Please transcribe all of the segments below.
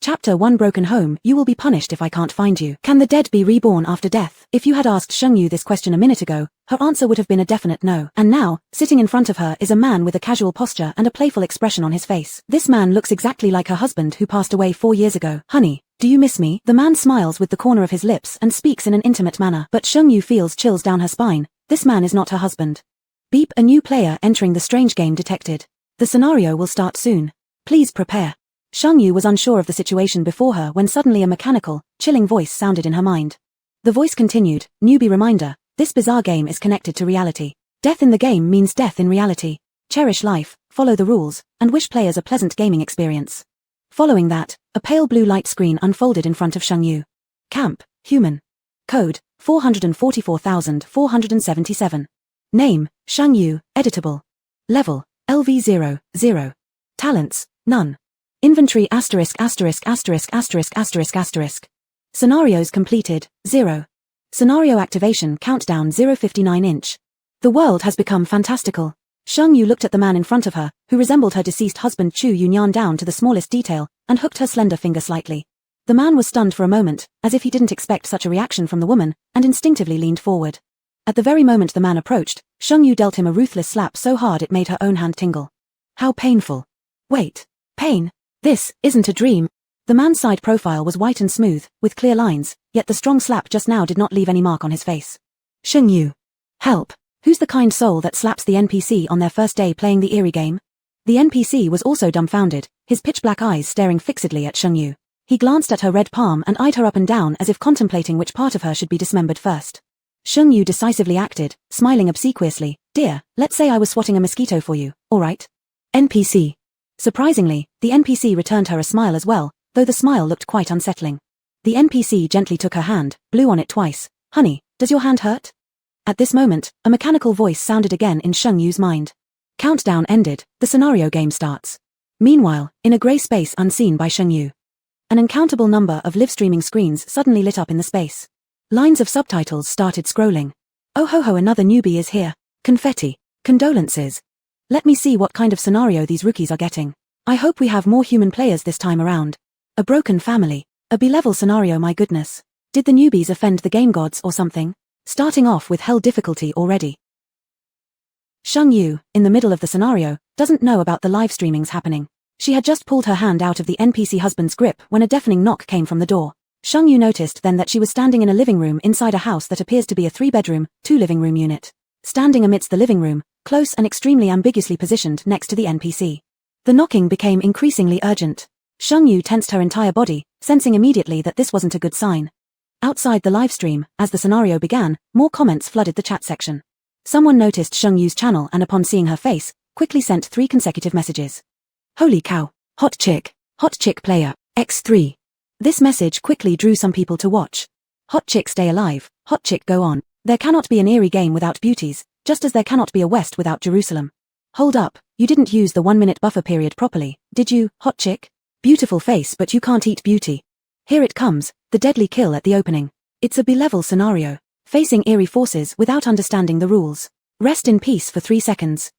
Chapter 1 Broken Home. You will be punished if I can't find you. Can the dead be reborn after death? If you had asked Shengyu this question a minute ago, her answer would have been a definite no. And now, sitting in front of her is a man with a casual posture and a playful expression on his face. This man looks exactly like her husband who passed away 4 years ago. Honey, do you miss me? The man smiles with the corner of his lips and speaks in an intimate manner. But Shengyu feels chills down her spine. This man is not her husband. Beep, a new player entering the strange game detected. The scenario will start soon. Please prepare. Shengyu was unsure of the situation before her when suddenly a mechanical, chilling voice sounded in her mind. The voice continued, newbie reminder, this bizarre game is connected to reality. Death in the game means death in reality. Cherish life, follow the rules, and wish players a pleasant gaming experience. Following that, a pale blue light screen unfolded in front of Shengyu. Camp, human. Code, 444,477. Name, Shengyu, editable. Level, LV0, 0. Talents, none. Inventory **********. Scenarios completed, 0. Scenario activation countdown 0:59 inch. The world has become fantastical. Shengyu looked at the man in front of her, who resembled her deceased husband Chu Yunyan down to the smallest detail, and hooked her slender finger slightly. The man was stunned for a moment, as if he didn't expect such a reaction from the woman, and instinctively leaned forward. At the very moment the man approached, Shengyu dealt him a ruthless slap so hard it made her own hand tingle. How painful. Wait. Pain. This isn't a dream. The man's side profile was white and smooth, with clear lines, yet the strong slap just now did not leave any mark on his face. Shengyu. Help. Who's the kind soul that slaps the NPC on their first day playing the eerie game? The NPC was also dumbfounded, his pitch-black eyes staring fixedly at Shengyu. He glanced at her red palm and eyed her up and down as if contemplating which part of her should be dismembered first. Shengyu decisively acted, smiling obsequiously. Dear, let's say I was swatting a mosquito for you, alright? NPC. Surprisingly, the NPC returned her a smile as well, though the smile looked quite unsettling. The NPC gently took her hand, blew on it twice. Honey, does your hand hurt? At this moment, a mechanical voice sounded again in Shengyu's mind. Countdown ended, the scenario game starts. Meanwhile, in a grey space unseen by Shengyu, an uncountable number of live-streaming screens suddenly lit up in the space. Lines of subtitles started scrolling. Oh ho ho, another newbie is here. Confetti. Condolences. Let me see what kind of scenario these rookies are getting. I hope we have more human players this time around. A broken family. A B-level scenario, my goodness. Did the newbies offend the game gods or something? Starting off with hell difficulty already. Shengyu, in the middle of the scenario, doesn't know about the live streamings happening. She had just pulled her hand out of the NPC husband's grip when a deafening knock came from the door. Shengyu noticed then that she was standing in a living room inside a house that appears to be a 3-bedroom, 2-living-room unit. Standing amidst the living room, close and extremely ambiguously positioned next to the NPC. The knocking became increasingly urgent. Shengyu tensed her entire body, sensing immediately that this wasn't a good sign. Outside the livestream, as the scenario began, more comments flooded the chat section. Someone noticed Shengyu's channel and upon seeing her face, quickly sent 3 consecutive messages. Holy cow. Hot chick player, X3. This message quickly drew some people to watch. Hot chick stay alive, hot chick go on. There cannot be an eerie game without beauties, just as there cannot be a West without Jerusalem. Hold up, you didn't use the 1-minute buffer period properly, did you, hot chick? Beautiful face but you can't eat beauty. Here it comes, the deadly kill at the opening. It's a B-level scenario. Facing eerie forces without understanding the rules. Rest in peace for 3 seconds.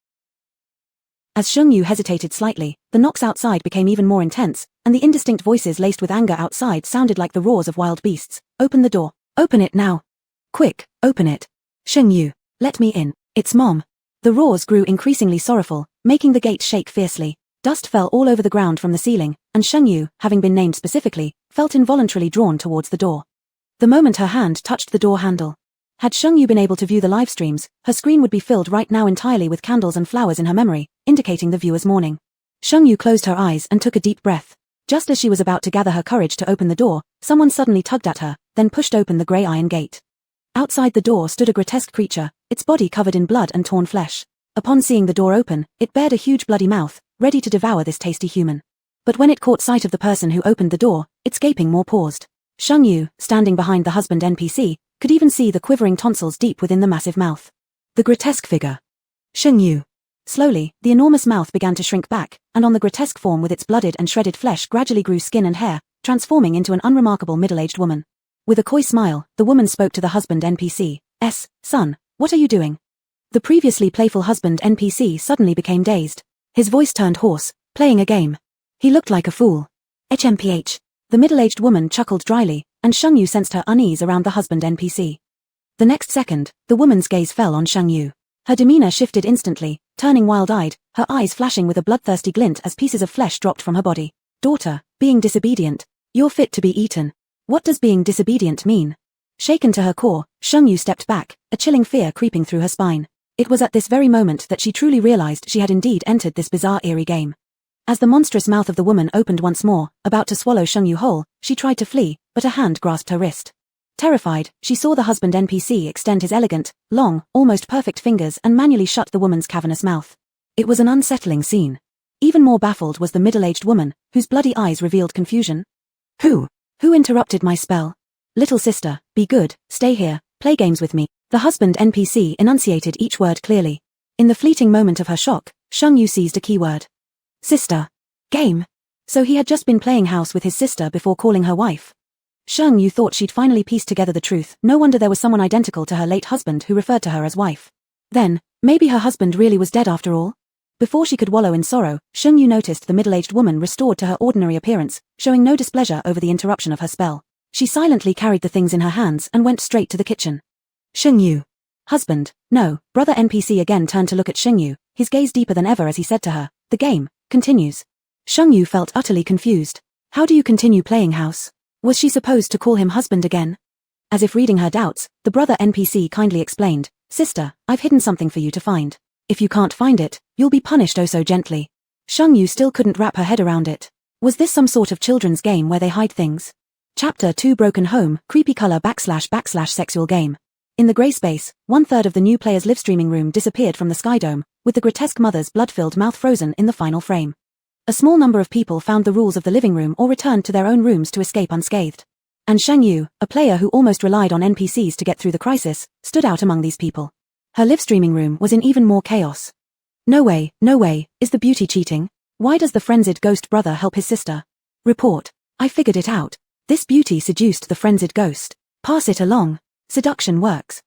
As Shengyu hesitated slightly, the knocks outside became even more intense, and the indistinct voices laced with anger outside sounded like the roars of wild beasts. Open the door. Open it now. Quick, open it. Shengyu, let me in. It's Mom. The roars grew increasingly sorrowful, making the gate shake fiercely. Dust fell all over the ground from the ceiling, and Shengyu, having been named specifically, felt involuntarily drawn towards the door. The moment her hand touched the door handle. Had Shengyu been able to view the live streams, her screen would be filled right now entirely with candles and flowers in her memory, indicating the viewer's mourning. Shengyu closed her eyes and took a deep breath. Just as she was about to gather her courage to open the door, someone suddenly tugged at her, then pushed open the grey iron gate. Outside the door stood a grotesque creature, its body covered in blood and torn flesh. Upon seeing the door open, it bared a huge bloody mouth, ready to devour this tasty human. But when it caught sight of the person who opened the door, its gaping maw paused. Shengyu, standing behind the husband NPC, could even see the quivering tonsils deep within the massive mouth. The grotesque figure. Shengyu. Slowly, the enormous mouth began to shrink back, and on the grotesque form with its blooded and shredded flesh gradually grew skin and hair, transforming into an unremarkable middle-aged woman. With a coy smile, the woman spoke to the husband NPC. Son, what are you doing? The previously playful husband NPC suddenly became dazed. His voice turned hoarse, playing a game. He looked like a fool. HMPH. The middle-aged woman chuckled dryly, and Sheng Yu sensed her unease around the husband NPC. The next second, the woman's gaze fell on Sheng Yu. Her demeanor shifted instantly, turning wild-eyed, her eyes flashing with a bloodthirsty glint as pieces of flesh dropped from her body. Daughter, being disobedient. You're fit to be eaten. What does being disobedient mean? Shaken to her core, Sheng Yu stepped back, a chilling fear creeping through her spine. It was at this very moment that she truly realized she had indeed entered this bizarre eerie game. As the monstrous mouth of the woman opened once more, about to swallow Sheng Yu whole, she tried to flee, but a hand grasped her wrist. Terrified, she saw the husband NPC extend his elegant, long, almost perfect fingers and manually shut the woman's cavernous mouth. It was an unsettling scene. Even more baffled was the middle-aged woman, whose bloody eyes revealed confusion. Who interrupted my spell? Little sister, be good, stay here, play games with me. The husband NPC enunciated each word clearly. In the fleeting moment of her shock, Sheng Yu seized a keyword. Sister. Game. So he had just been playing house with his sister before calling her wife. Sheng Yu thought she'd finally pieced together the truth. No wonder there was someone identical to her late husband who referred to her as wife. Then, maybe her husband really was dead after all? Before she could wallow in sorrow, Sheng Yu noticed the middle-aged woman restored to her ordinary appearance, showing no displeasure over the interruption of her spell. She silently carried the things in her hands and went straight to the kitchen. Sheng Yu. Husband, no, brother NPC again turned to look at Sheng Yu, his gaze deeper than ever as he said to her, the game continues. Sheng Yu felt utterly confused. How do you continue playing house? Was she supposed to call him husband again? As if reading her doubts, the brother NPC kindly explained, Sister, I've hidden something for you to find. If you can't find it, you'll be punished oh so gently. Sheng Yu still couldn't wrap her head around it. Was this some sort of children's game where they hide things? Chapter 2 Broken Home, Creepy Color / Sexual Game. In the grey space, 1/3 of the new player's live-streaming room disappeared from the skydome, with the grotesque mother's blood-filled mouth frozen in the final frame. A small number of people found the rules of the living room or returned to their own rooms to escape unscathed. And Sheng Yu, a player who almost relied on NPCs to get through the crisis, stood out among these people. Her live-streaming room was in even more chaos. No way, is the beauty cheating? Why does the frenzied ghost brother help his sister? Report. I figured it out. This beauty seduced the frenzied ghost. Pass it along. Seduction works.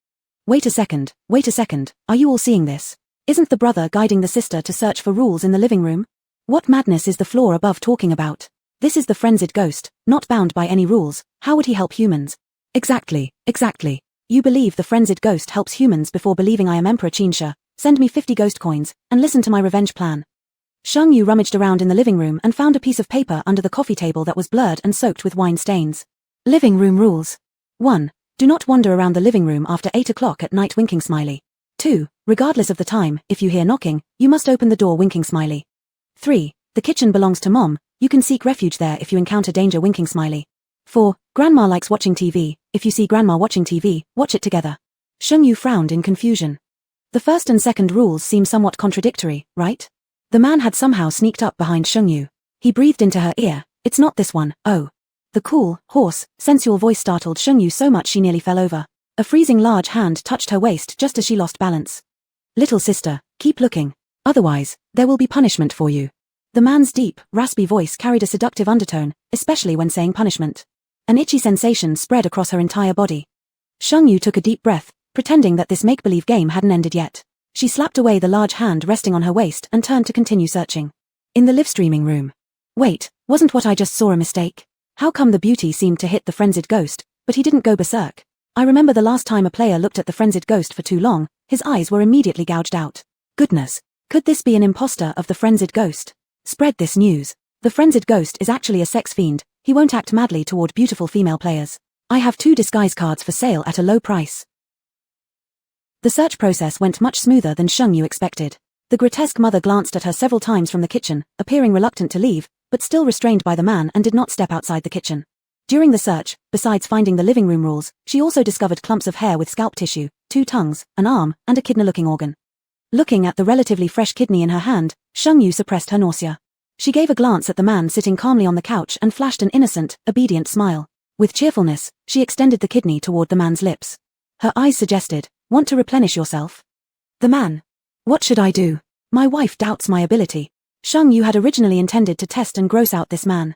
Wait a second, are you all seeing this? Isn't the brother guiding the sister to search for rules in the living room? What madness is the floor above talking about? This is the frenzied ghost, not bound by any rules. How would he help humans? Exactly. You believe the frenzied ghost helps humans before believing I am Emperor Qinsha. Send me 50 ghost coins, and listen to my revenge plan. Sheng Yu rummaged around in the living room and found a piece of paper under the coffee table that was blurred and soaked with wine stains. Living room rules. 1. Do not wander around the living room after 8 o'clock at night winking smiley. 2. Regardless of the time, if you hear knocking, you must open the door winking smiley. 3. The kitchen belongs to Mom, you can seek refuge there if you encounter danger winking smiley. 4. Grandma likes watching TV, if you see Grandma watching TV, watch it together. Sheng Yu frowned in confusion. The first and second rules seem somewhat contradictory, right? The man had somehow sneaked up behind Sheng Yu. He breathed into her ear, it's not this one, oh. The cool, hoarse, sensual voice startled Sheng Yu so much she nearly fell over. A freezing large hand touched her waist just as she lost balance. Little sister, keep looking. Otherwise, there will be punishment for you. The man's deep, raspy voice carried a seductive undertone, especially when saying punishment. An itchy sensation spread across her entire body. Sheng Yu took a deep breath, pretending that this make-believe game hadn't ended yet. She slapped away the large hand resting on her waist and turned to continue searching. In the live-streaming room. Wait, wasn't what I just saw a mistake? How come the beauty seemed to hit the frenzied ghost, but he didn't go berserk? I remember the last time a player looked at the frenzied ghost for too long, his eyes were immediately gouged out. Goodness, could this be an imposter of the frenzied ghost? Spread this news. The frenzied ghost is actually a sex fiend, he won't act madly toward beautiful female players. I have 2 disguise cards for sale at a low price. The search process went much smoother than Sheng Yu expected. The grotesque mother glanced at her several times from the kitchen, appearing reluctant to leave, but still restrained by the man and did not step outside the kitchen. During the search, besides finding the living room rules, she also discovered clumps of hair with scalp tissue, 2 tongues, an arm, and a kidney-looking organ. Looking at the relatively fresh kidney in her hand, Sheng Yu suppressed her nausea. She gave a glance at the man sitting calmly on the couch and flashed an innocent, obedient smile. With cheerfulness, she extended the kidney toward the man's lips. Her eyes suggested, want to replenish yourself? The man. What should I do? My wife doubts my ability. Sheng Yu had originally intended to test and gross out this man.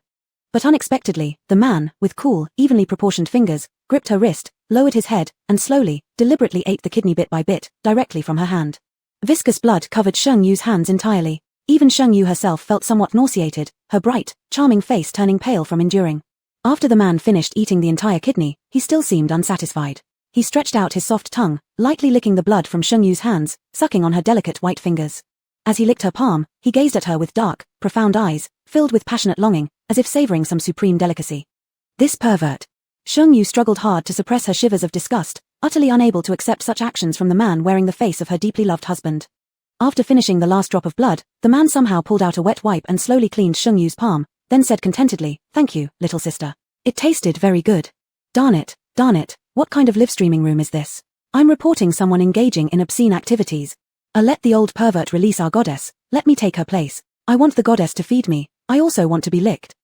But unexpectedly, the man, with cool, evenly proportioned fingers, gripped her wrist, lowered his head, and slowly, deliberately ate the kidney bit by bit, directly from her hand. Viscous blood covered Sheng Yu's hands entirely. Even Sheng Yu herself felt somewhat nauseated, her bright, charming face turning pale from enduring. After the man finished eating the entire kidney, he still seemed unsatisfied. He stretched out his soft tongue, lightly licking the blood from Sheng-yu's hands, sucking on her delicate white fingers. As he licked her palm, he gazed at her with dark, profound eyes, filled with passionate longing, as if savoring some supreme delicacy. This pervert. Sheng-yu struggled hard to suppress her shivers of disgust, utterly unable to accept such actions from the man wearing the face of her deeply loved husband. After finishing the last drop of blood, the man somehow pulled out a wet wipe and slowly cleaned Sheng-yu's palm, then said contentedly, "Thank you, little sister. It tasted very good. Darn it, what kind of live streaming room is this? I'm reporting someone engaging in obscene activities. Let the old pervert release our goddess, let me take her place. I want the goddess to feed me, I also want to be licked."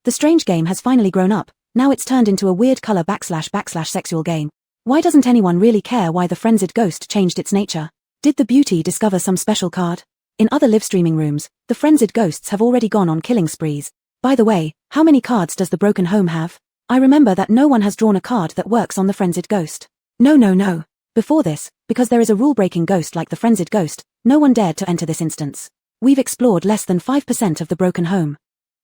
The strange game has finally grown up, now it's turned into a weird color / sexual game. Why doesn't anyone really care why the frenzied ghost changed its nature? Did the beauty discover some special card? In other live streaming rooms, the frenzied ghosts have already gone on killing sprees. By the way, how many cards does the broken home have? I remember that no one has drawn a card that works on the frenzied ghost. No. Before this, because there is a rule-breaking ghost like the frenzied ghost, no one dared to enter this instance. We've explored less than 5% of the broken home.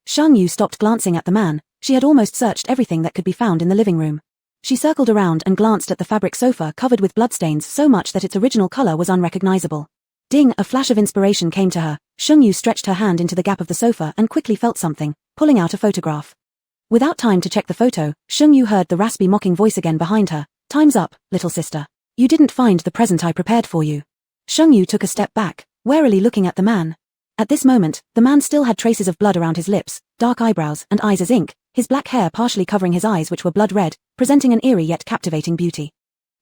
Sheng-yu stopped glancing at the man. She had almost searched everything that could be found in the living room. She circled around and glanced at the fabric sofa covered with bloodstains so much that its original color was unrecognizable. Ding, a flash of inspiration came to her. Sheng-yu stretched her hand into the gap of the sofa and quickly felt something, pulling out a photograph. Without time to check the photo, Sheng-yu heard the raspy mocking voice again behind her. "Time's up, little sister. You didn't find the present I prepared for you." Sheng-yu took a step back, warily looking at the man. At this moment, the man still had traces of blood around his lips, dark eyebrows, and eyes as ink, his black hair partially covering his eyes which were blood red, presenting an eerie yet captivating beauty.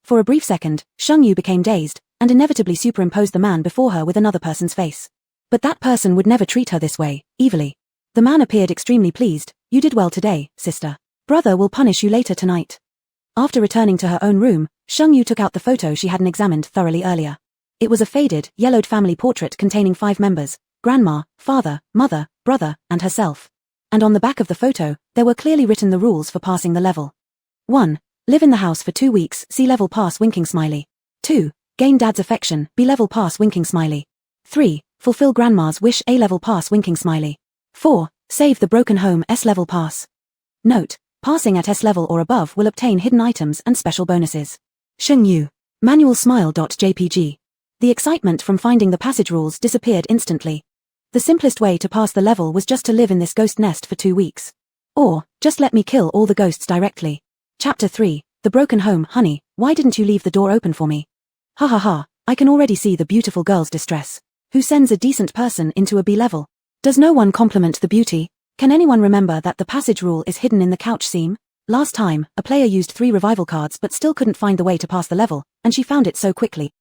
For a brief second, Sheng-yu became dazed, and inevitably superimposed the man before her with another person's face. But that person would never treat her this way, evilly. The man appeared extremely pleased. "You did well today, sister. Brother will punish you later tonight." After returning to her own room, Sheng-yu took out the photo she hadn't examined thoroughly earlier. It was a faded, yellowed family portrait containing 5 members: grandma, father, mother, brother, and herself. And on the back of the photo, there were clearly written the rules for passing the level. 1. Live in the house for 2 weeks, C level pass winking smiley. 2. Gain dad's affection, B level pass winking smiley. 3. Fulfill grandma's wish, A level pass winking smiley. 4. Save the broken home, S level pass. Note: passing at S level or above will obtain hidden items and special bonuses. Sheng-yu. Manual smile.jpg. The excitement from finding the passage rules disappeared instantly. The simplest way to pass the level was just to live in this ghost nest for 2 weeks. Or, just let me kill all the ghosts directly. Chapter 3, The Broken Home. "Honey, why didn't you leave the door open for me?" Ha ha ha, I can already see the beautiful girl's distress. Who sends a decent person into a B level? Does no one compliment the beauty? Can anyone remember that the passage rule is hidden in the couch seam? Last time, a player used 3 revival cards but still couldn't find the way to pass the level, and she found it so quickly.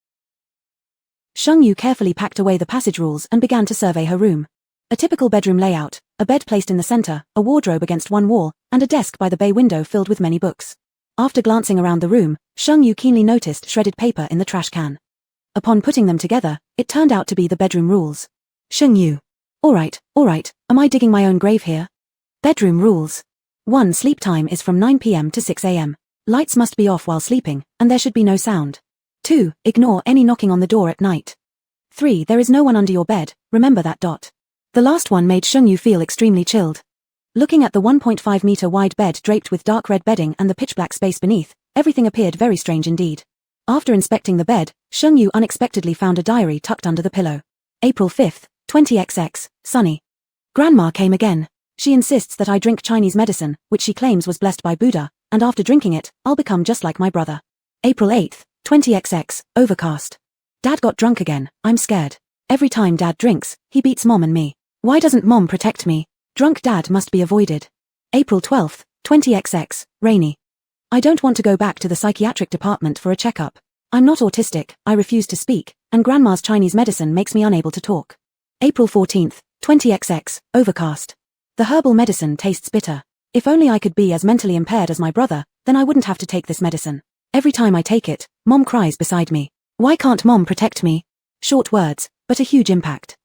Sheng-yu carefully packed away the passage rules and began to survey her room. A typical bedroom layout, a bed placed in the center, a wardrobe against one wall, and a desk by the bay window filled with many books. After glancing around the room, Sheng-yu keenly noticed shredded paper in the trash can. Upon putting them together, it turned out to be the bedroom rules. Sheng-yu. Alright, am I digging my own grave here? Bedroom rules. 1. Sleep time is from 9 p.m. to 6 a.m. Lights must be off while sleeping, and there should be no sound. 2. Ignore any knocking on the door at night. 3. There is no one under your bed, remember that. The last one made Sheng-yu feel extremely chilled. Looking at the 1.5 meter wide bed draped with dark red bedding and the pitch black space beneath, everything appeared very strange indeed. After inspecting the bed, Sheng-yu unexpectedly found a diary tucked under the pillow. April 5th, 20XX, Sunny. Grandma came again. She insists that I drink Chinese medicine, which she claims was blessed by Buddha, and after drinking it, I'll become just like my brother. April 8th, 20XX, Overcast. Dad got drunk again, I'm scared. Every time Dad drinks, he beats Mom and me. Why doesn't Mom protect me? Drunk Dad must be avoided. April 12th, 20XX, Rainy. I don't want to go back to the psychiatric department for a checkup. I'm not autistic, I refuse to speak, and Grandma's Chinese medicine makes me unable to talk. April 14th, 20XX, Overcast. The herbal medicine tastes bitter. If only I could be as mentally impaired as my brother, then I wouldn't have to take this medicine. Every time I take it, Mom cries beside me. Why can't Mom protect me? Short words, but a huge impact.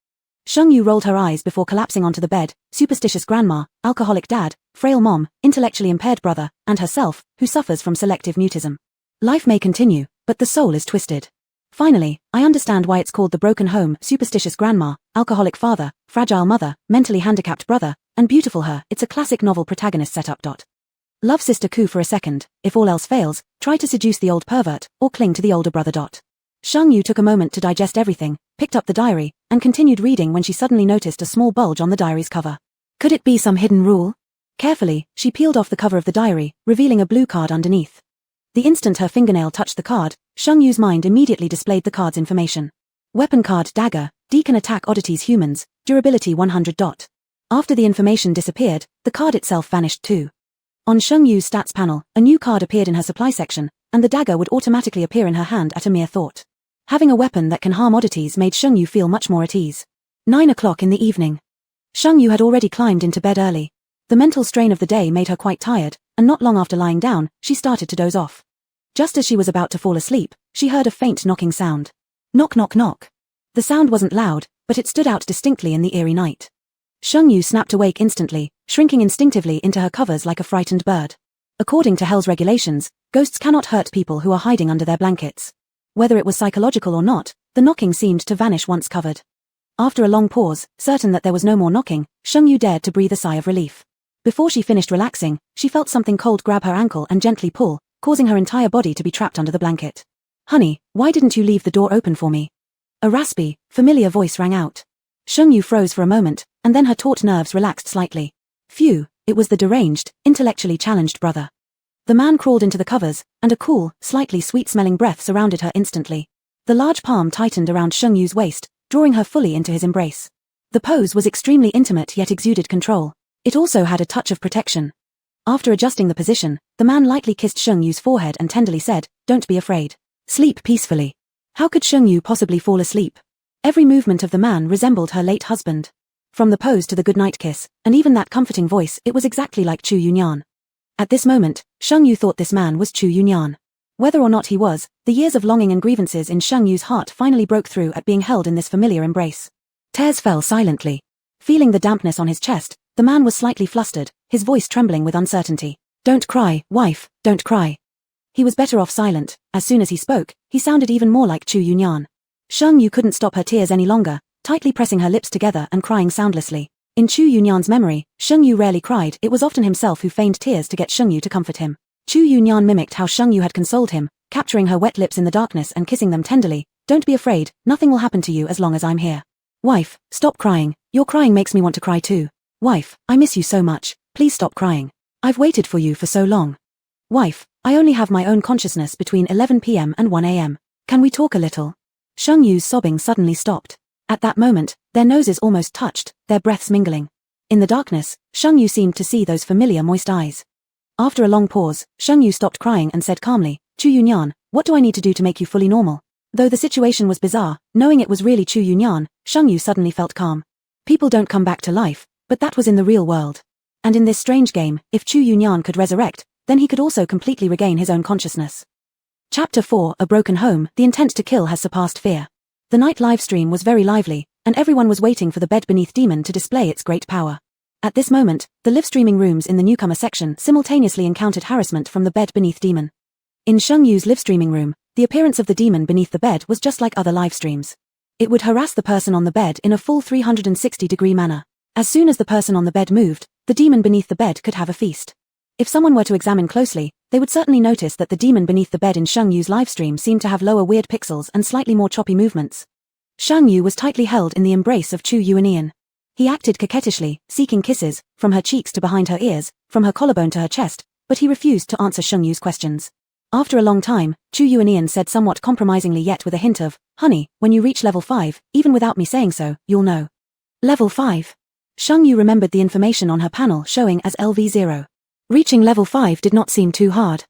Sheng-yu rolled her eyes before collapsing onto the bed. Superstitious grandma, alcoholic dad, frail mom, intellectually impaired brother, and herself, who suffers from selective mutism. Life may continue, but the soul is twisted. Finally, I understand why it's called the broken home. Superstitious grandma, alcoholic father, fragile mother, mentally handicapped brother, and beautiful her. It's a classic novel protagonist setup. Love sister Ku for a second, if all else fails, try to seduce the old pervert, or cling to the older brother. Shang Yu took a moment to digest everything, picked up the diary, and continued reading when she suddenly noticed a small bulge on the diary's cover. Could it be some hidden rule? Carefully, she peeled off the cover of the diary, revealing a blue card underneath. The instant her fingernail touched the card, Shang Yu's mind immediately displayed the card's information. Weapon card dagger, D can attack oddities humans, durability 100. After the information disappeared, the card itself vanished too. On Shang Yu's stats panel, a new card appeared in her supply section, and the dagger would automatically appear in her hand at a mere thought. Having a weapon that can harm oddities made Shang Yu feel much more at ease. 9 o'clock in the evening. Shang Yu had already climbed into bed early. The mental strain of the day made her quite tired, and not long after lying down, she started to doze off. Just as she was about to fall asleep, she heard a faint knocking sound. Knock knock knock. The sound wasn't loud, but it stood out distinctly in the eerie night. Shang Yu snapped awake instantly, shrinking instinctively into her covers like a frightened bird. According to Hell's regulations, ghosts cannot hurt people who are hiding under their blankets. Whether it was psychological or not, the knocking seemed to vanish once covered. After a long pause, certain that there was no more knocking, Shang Yu dared to breathe a sigh of relief. Before she finished relaxing, she felt something cold grab her ankle and gently pull, causing her entire body to be trapped under the blanket. Honey, why didn't you leave the door open for me? A raspy, familiar voice rang out. Shang Yu froze for a moment, and then her taut nerves relaxed slightly. Phew, it was the deranged, intellectually challenged brother. The man crawled into the covers, and a cool, slightly sweet-smelling breath surrounded her instantly. The large palm tightened around Shang Yu's waist, drawing her fully into his embrace. The pose was extremely intimate yet exuded control. It also had a touch of protection. After adjusting the position, the man lightly kissed Shang Yu's forehead and tenderly said, "Don't be afraid. Sleep peacefully." How could Shang Yu possibly fall asleep? Every movement of the man resembled her late husband. From the pose to the goodnight kiss, and even that comforting voice, it was exactly like Chu Yunyan. At this moment, Shang Yu thought this man was Chu Yunyan. Whether or not he was, the years of longing and grievances in Shang Yu's heart finally broke through at being held in this familiar embrace. Tears fell silently. Feeling the dampness on his chest, the man was slightly flustered, his voice trembling with uncertainty. "Don't cry, wife, don't cry." He was better off silent. As soon as he spoke, he sounded even more like Chu Yunyan. Shang Yu couldn't stop her tears any longer, tightly pressing her lips together and crying soundlessly. In Chu Yunyan's memory, Shang Yu rarely cried. It was often himself who feigned tears to get Shang Yu to comfort him. Chu Yunyan mimicked how Shang Yu had consoled him, capturing her wet lips in the darkness and kissing them tenderly. "Don't be afraid, nothing will happen to you as long as I'm here. Wife, stop crying, your crying makes me want to cry too. Wife, I miss you so much, please stop crying. I've waited for you for so long. Wife, I only have my own consciousness between 11 p.m. and 1 a.m. Can we talk a little?" Shang Yu's sobbing suddenly stopped. At that moment, their noses almost touched, their breaths mingling. In the darkness, Shang Yu seemed to see those familiar moist eyes. After a long pause, Shang Yu stopped crying and said calmly, "Chu Yunyan, what do I need to do to make you fully normal?" Though the situation was bizarre, knowing it was really Chu Yunyan, Shang Yu suddenly felt calm. People don't come back to life, but that was in the real world. And in this strange game, if Chu Yunyan could resurrect, then he could also completely regain his own consciousness. Chapter 4, A Broken Home. The intent to kill has surpassed fear. The night livestream was very lively, and everyone was waiting for the bed beneath demon to display its great power. At this moment, the live-streaming rooms in the newcomer section simultaneously encountered harassment from the bed beneath demon. In Shang Yu's live-streaming room, the appearance of the demon beneath the bed was just like other live streams. It would harass the person on the bed in a full 360-degree manner. As soon as the person on the bed moved, the demon beneath the bed could have a feast. If someone were to examine closely, they would certainly notice that the demon beneath the bed in Shang Yu's livestream seemed to have lower weird pixels and slightly more choppy movements. Shang Yu was tightly held in the embrace of Chu Yuanian. He acted coquettishly, seeking kisses, from her cheeks to behind her ears, from her collarbone to her chest, but he refused to answer Shang Yu's questions. After a long time, Chu Yuanian said somewhat compromisingly yet with a hint of, "Honey, when you reach level 5, even without me saying so, you'll know." Level 5. Shang Yu remembered the information on her panel showing as LV0. Reaching level 5 did not seem too hard.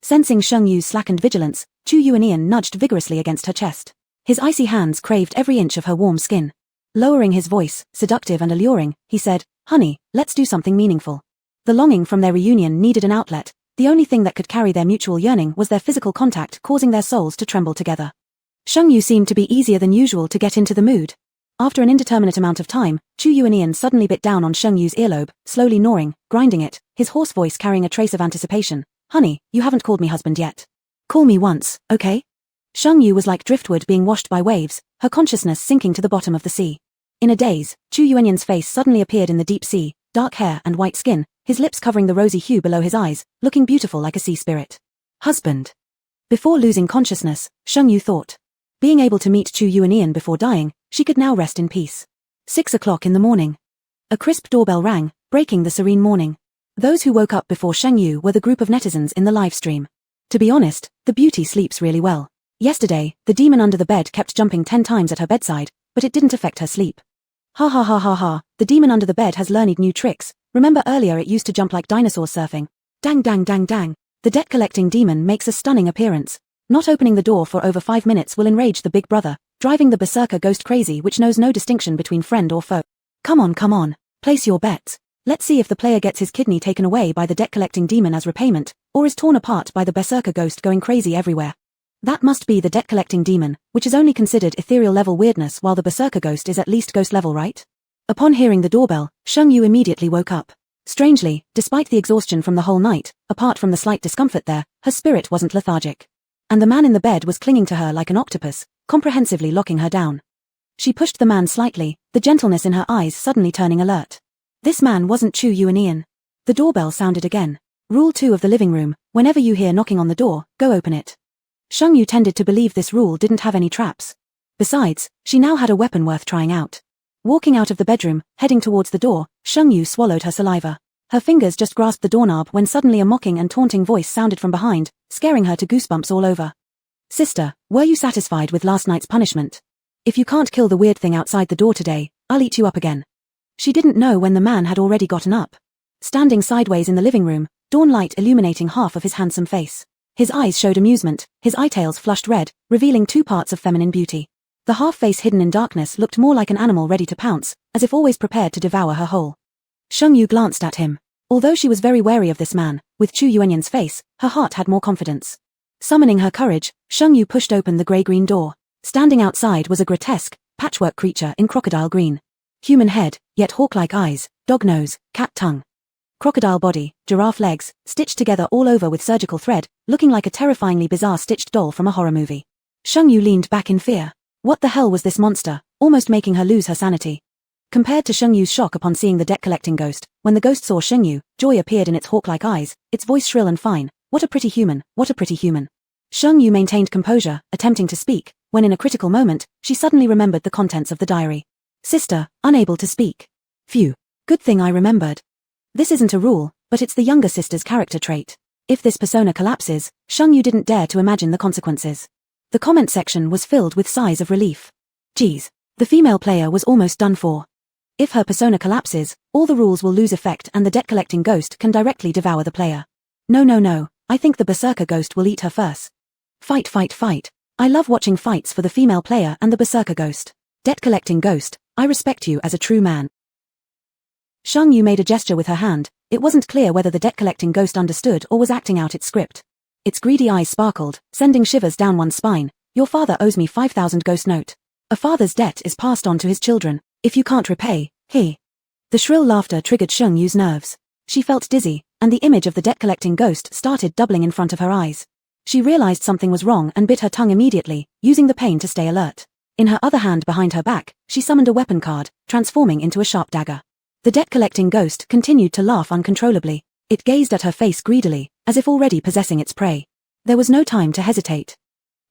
Sensing Shang Yu's slackened vigilance, Chu Yuanian nudged vigorously against her chest. His icy hands craved every inch of her warm skin. Lowering his voice, seductive and alluring, he said, "Honey, let's do something meaningful." The longing from their reunion needed an outlet. The only thing that could carry their mutual yearning was their physical contact, causing their souls to tremble together. Shang Yu seemed to be easier than usual to get into the mood. After an indeterminate amount of time, Chu Yuanian suddenly bit down on Shang Yu's earlobe, slowly gnawing, grinding it, his hoarse voice carrying a trace of anticipation. "Honey, you haven't called me husband yet. Call me once, okay?" Shang Yu was like driftwood being washed by waves, her consciousness sinking to the bottom of the sea. In a daze, Chu Yuanian's face suddenly appeared in the deep sea, dark hair and white skin, his lips covering the rosy hue below his eyes, looking beautiful like a sea spirit. Husband. Before losing consciousness, Sheng Yu thought. Being able to meet Chu Yu and Ian before dying, she could now rest in peace. 6 o'clock in the morning. A crisp doorbell rang, breaking the serene morning. Those who woke up before Sheng Yu were the group of netizens in the live stream. To be honest, the beauty sleeps really well. Yesterday, the demon under the bed kept jumping 10 times at her bedside, but it didn't affect her sleep. Ha ha ha ha ha, the demon under the bed has learned new tricks. Remember earlier it used to jump like dinosaurs surfing. Dang dang dang dang. The debt-collecting demon makes a stunning appearance. Not opening the door for over 5 minutes will enrage the big brother, driving the berserker ghost crazy which knows no distinction between friend or foe. Come on, place your bets. Let's see if the player gets his kidney taken away by the debt-collecting demon as repayment, or is torn apart by the berserker ghost going crazy everywhere. That must be the debt-collecting demon, which is only considered ethereal level weirdness while the berserker ghost is at least ghost level, right? Upon hearing the doorbell, Sheng Yu immediately woke up. Strangely, despite the exhaustion from the whole night, apart from the slight discomfort there, her spirit wasn't lethargic. And the man in the bed was clinging to her like an octopus, comprehensively locking her down. She pushed the man slightly, the gentleness in her eyes suddenly turning alert. This man wasn't Chu Yu and Ian. The doorbell sounded again. Rule 2 of the living room, whenever you hear knocking on the door, go open it. Sheng Yu tended to believe this rule didn't have any traps. Besides, she now had a weapon worth trying out. Walking out of the bedroom, heading towards the door, Sheng Yu swallowed her saliva. Her fingers just grasped the doorknob when suddenly a mocking and taunting voice sounded from behind, scaring her to goosebumps all over. Sister, were you satisfied with last night's punishment? If you can't kill the weird thing outside the door today, I'll eat you up again. She didn't know when the man had already gotten up. Standing sideways in the living room, dawn light illuminating half of his handsome face. His eyes showed amusement, his eyetails flushed red, revealing 2 parts of feminine beauty. The half-face hidden in darkness looked more like an animal ready to pounce, as if always prepared to devour her whole. Sheng Yu glanced at him. Although she was very wary of this man, with Chu Yuanyan's face, her heart had more confidence. Summoning her courage, Sheng Yu pushed open the grey-green door. Standing outside was a grotesque, patchwork creature in crocodile green. Human head, yet hawk-like eyes, dog nose, cat tongue. Crocodile body, giraffe legs, stitched together all over with surgical thread, looking like a terrifyingly bizarre stitched doll from a horror movie. Sheng Yu leaned back in fear. What the hell was this monster, almost making her lose her sanity? Compared to Sheng Yu's shock upon seeing the debt-collecting ghost, when the ghost saw Sheng Yu, joy appeared in its hawk-like eyes, its voice shrill and fine. What a pretty human, what a pretty human. Sheng Yu maintained composure, attempting to speak, when in a critical moment, she suddenly remembered the contents of the diary. Sister, unable to speak. Phew. Good thing I remembered. This isn't a rule, but it's the younger sister's character trait. If this persona collapses, Sheng Yu didn't dare to imagine the consequences. The comment section was filled with sighs of relief. Geez, the female player was almost done for. If her persona collapses, all the rules will lose effect and the debt-collecting ghost can directly devour the player. No, I think the berserker ghost will eat her first. Fight. I love watching fights for the female player and the berserker ghost. Debt-collecting ghost, I respect you as a true man. Sheng Yu made a gesture with her hand. It wasn't clear whether the debt-collecting ghost understood or was acting out its script. Its greedy eyes sparkled, sending shivers down one's spine. Your father owes me 5,000 ghost note. A father's debt is passed on to his children. If you can't repay, he. The shrill laughter triggered Sheng Yu's nerves. She felt dizzy, and the image of the debt-collecting ghost started doubling in front of her eyes. She realized something was wrong and bit her tongue immediately, using the pain to stay alert. In her other hand behind her back, she summoned a weapon card, transforming into a sharp dagger. The debt-collecting ghost continued to laugh uncontrollably. It gazed at her face greedily, as if already possessing its prey. There was no time to hesitate.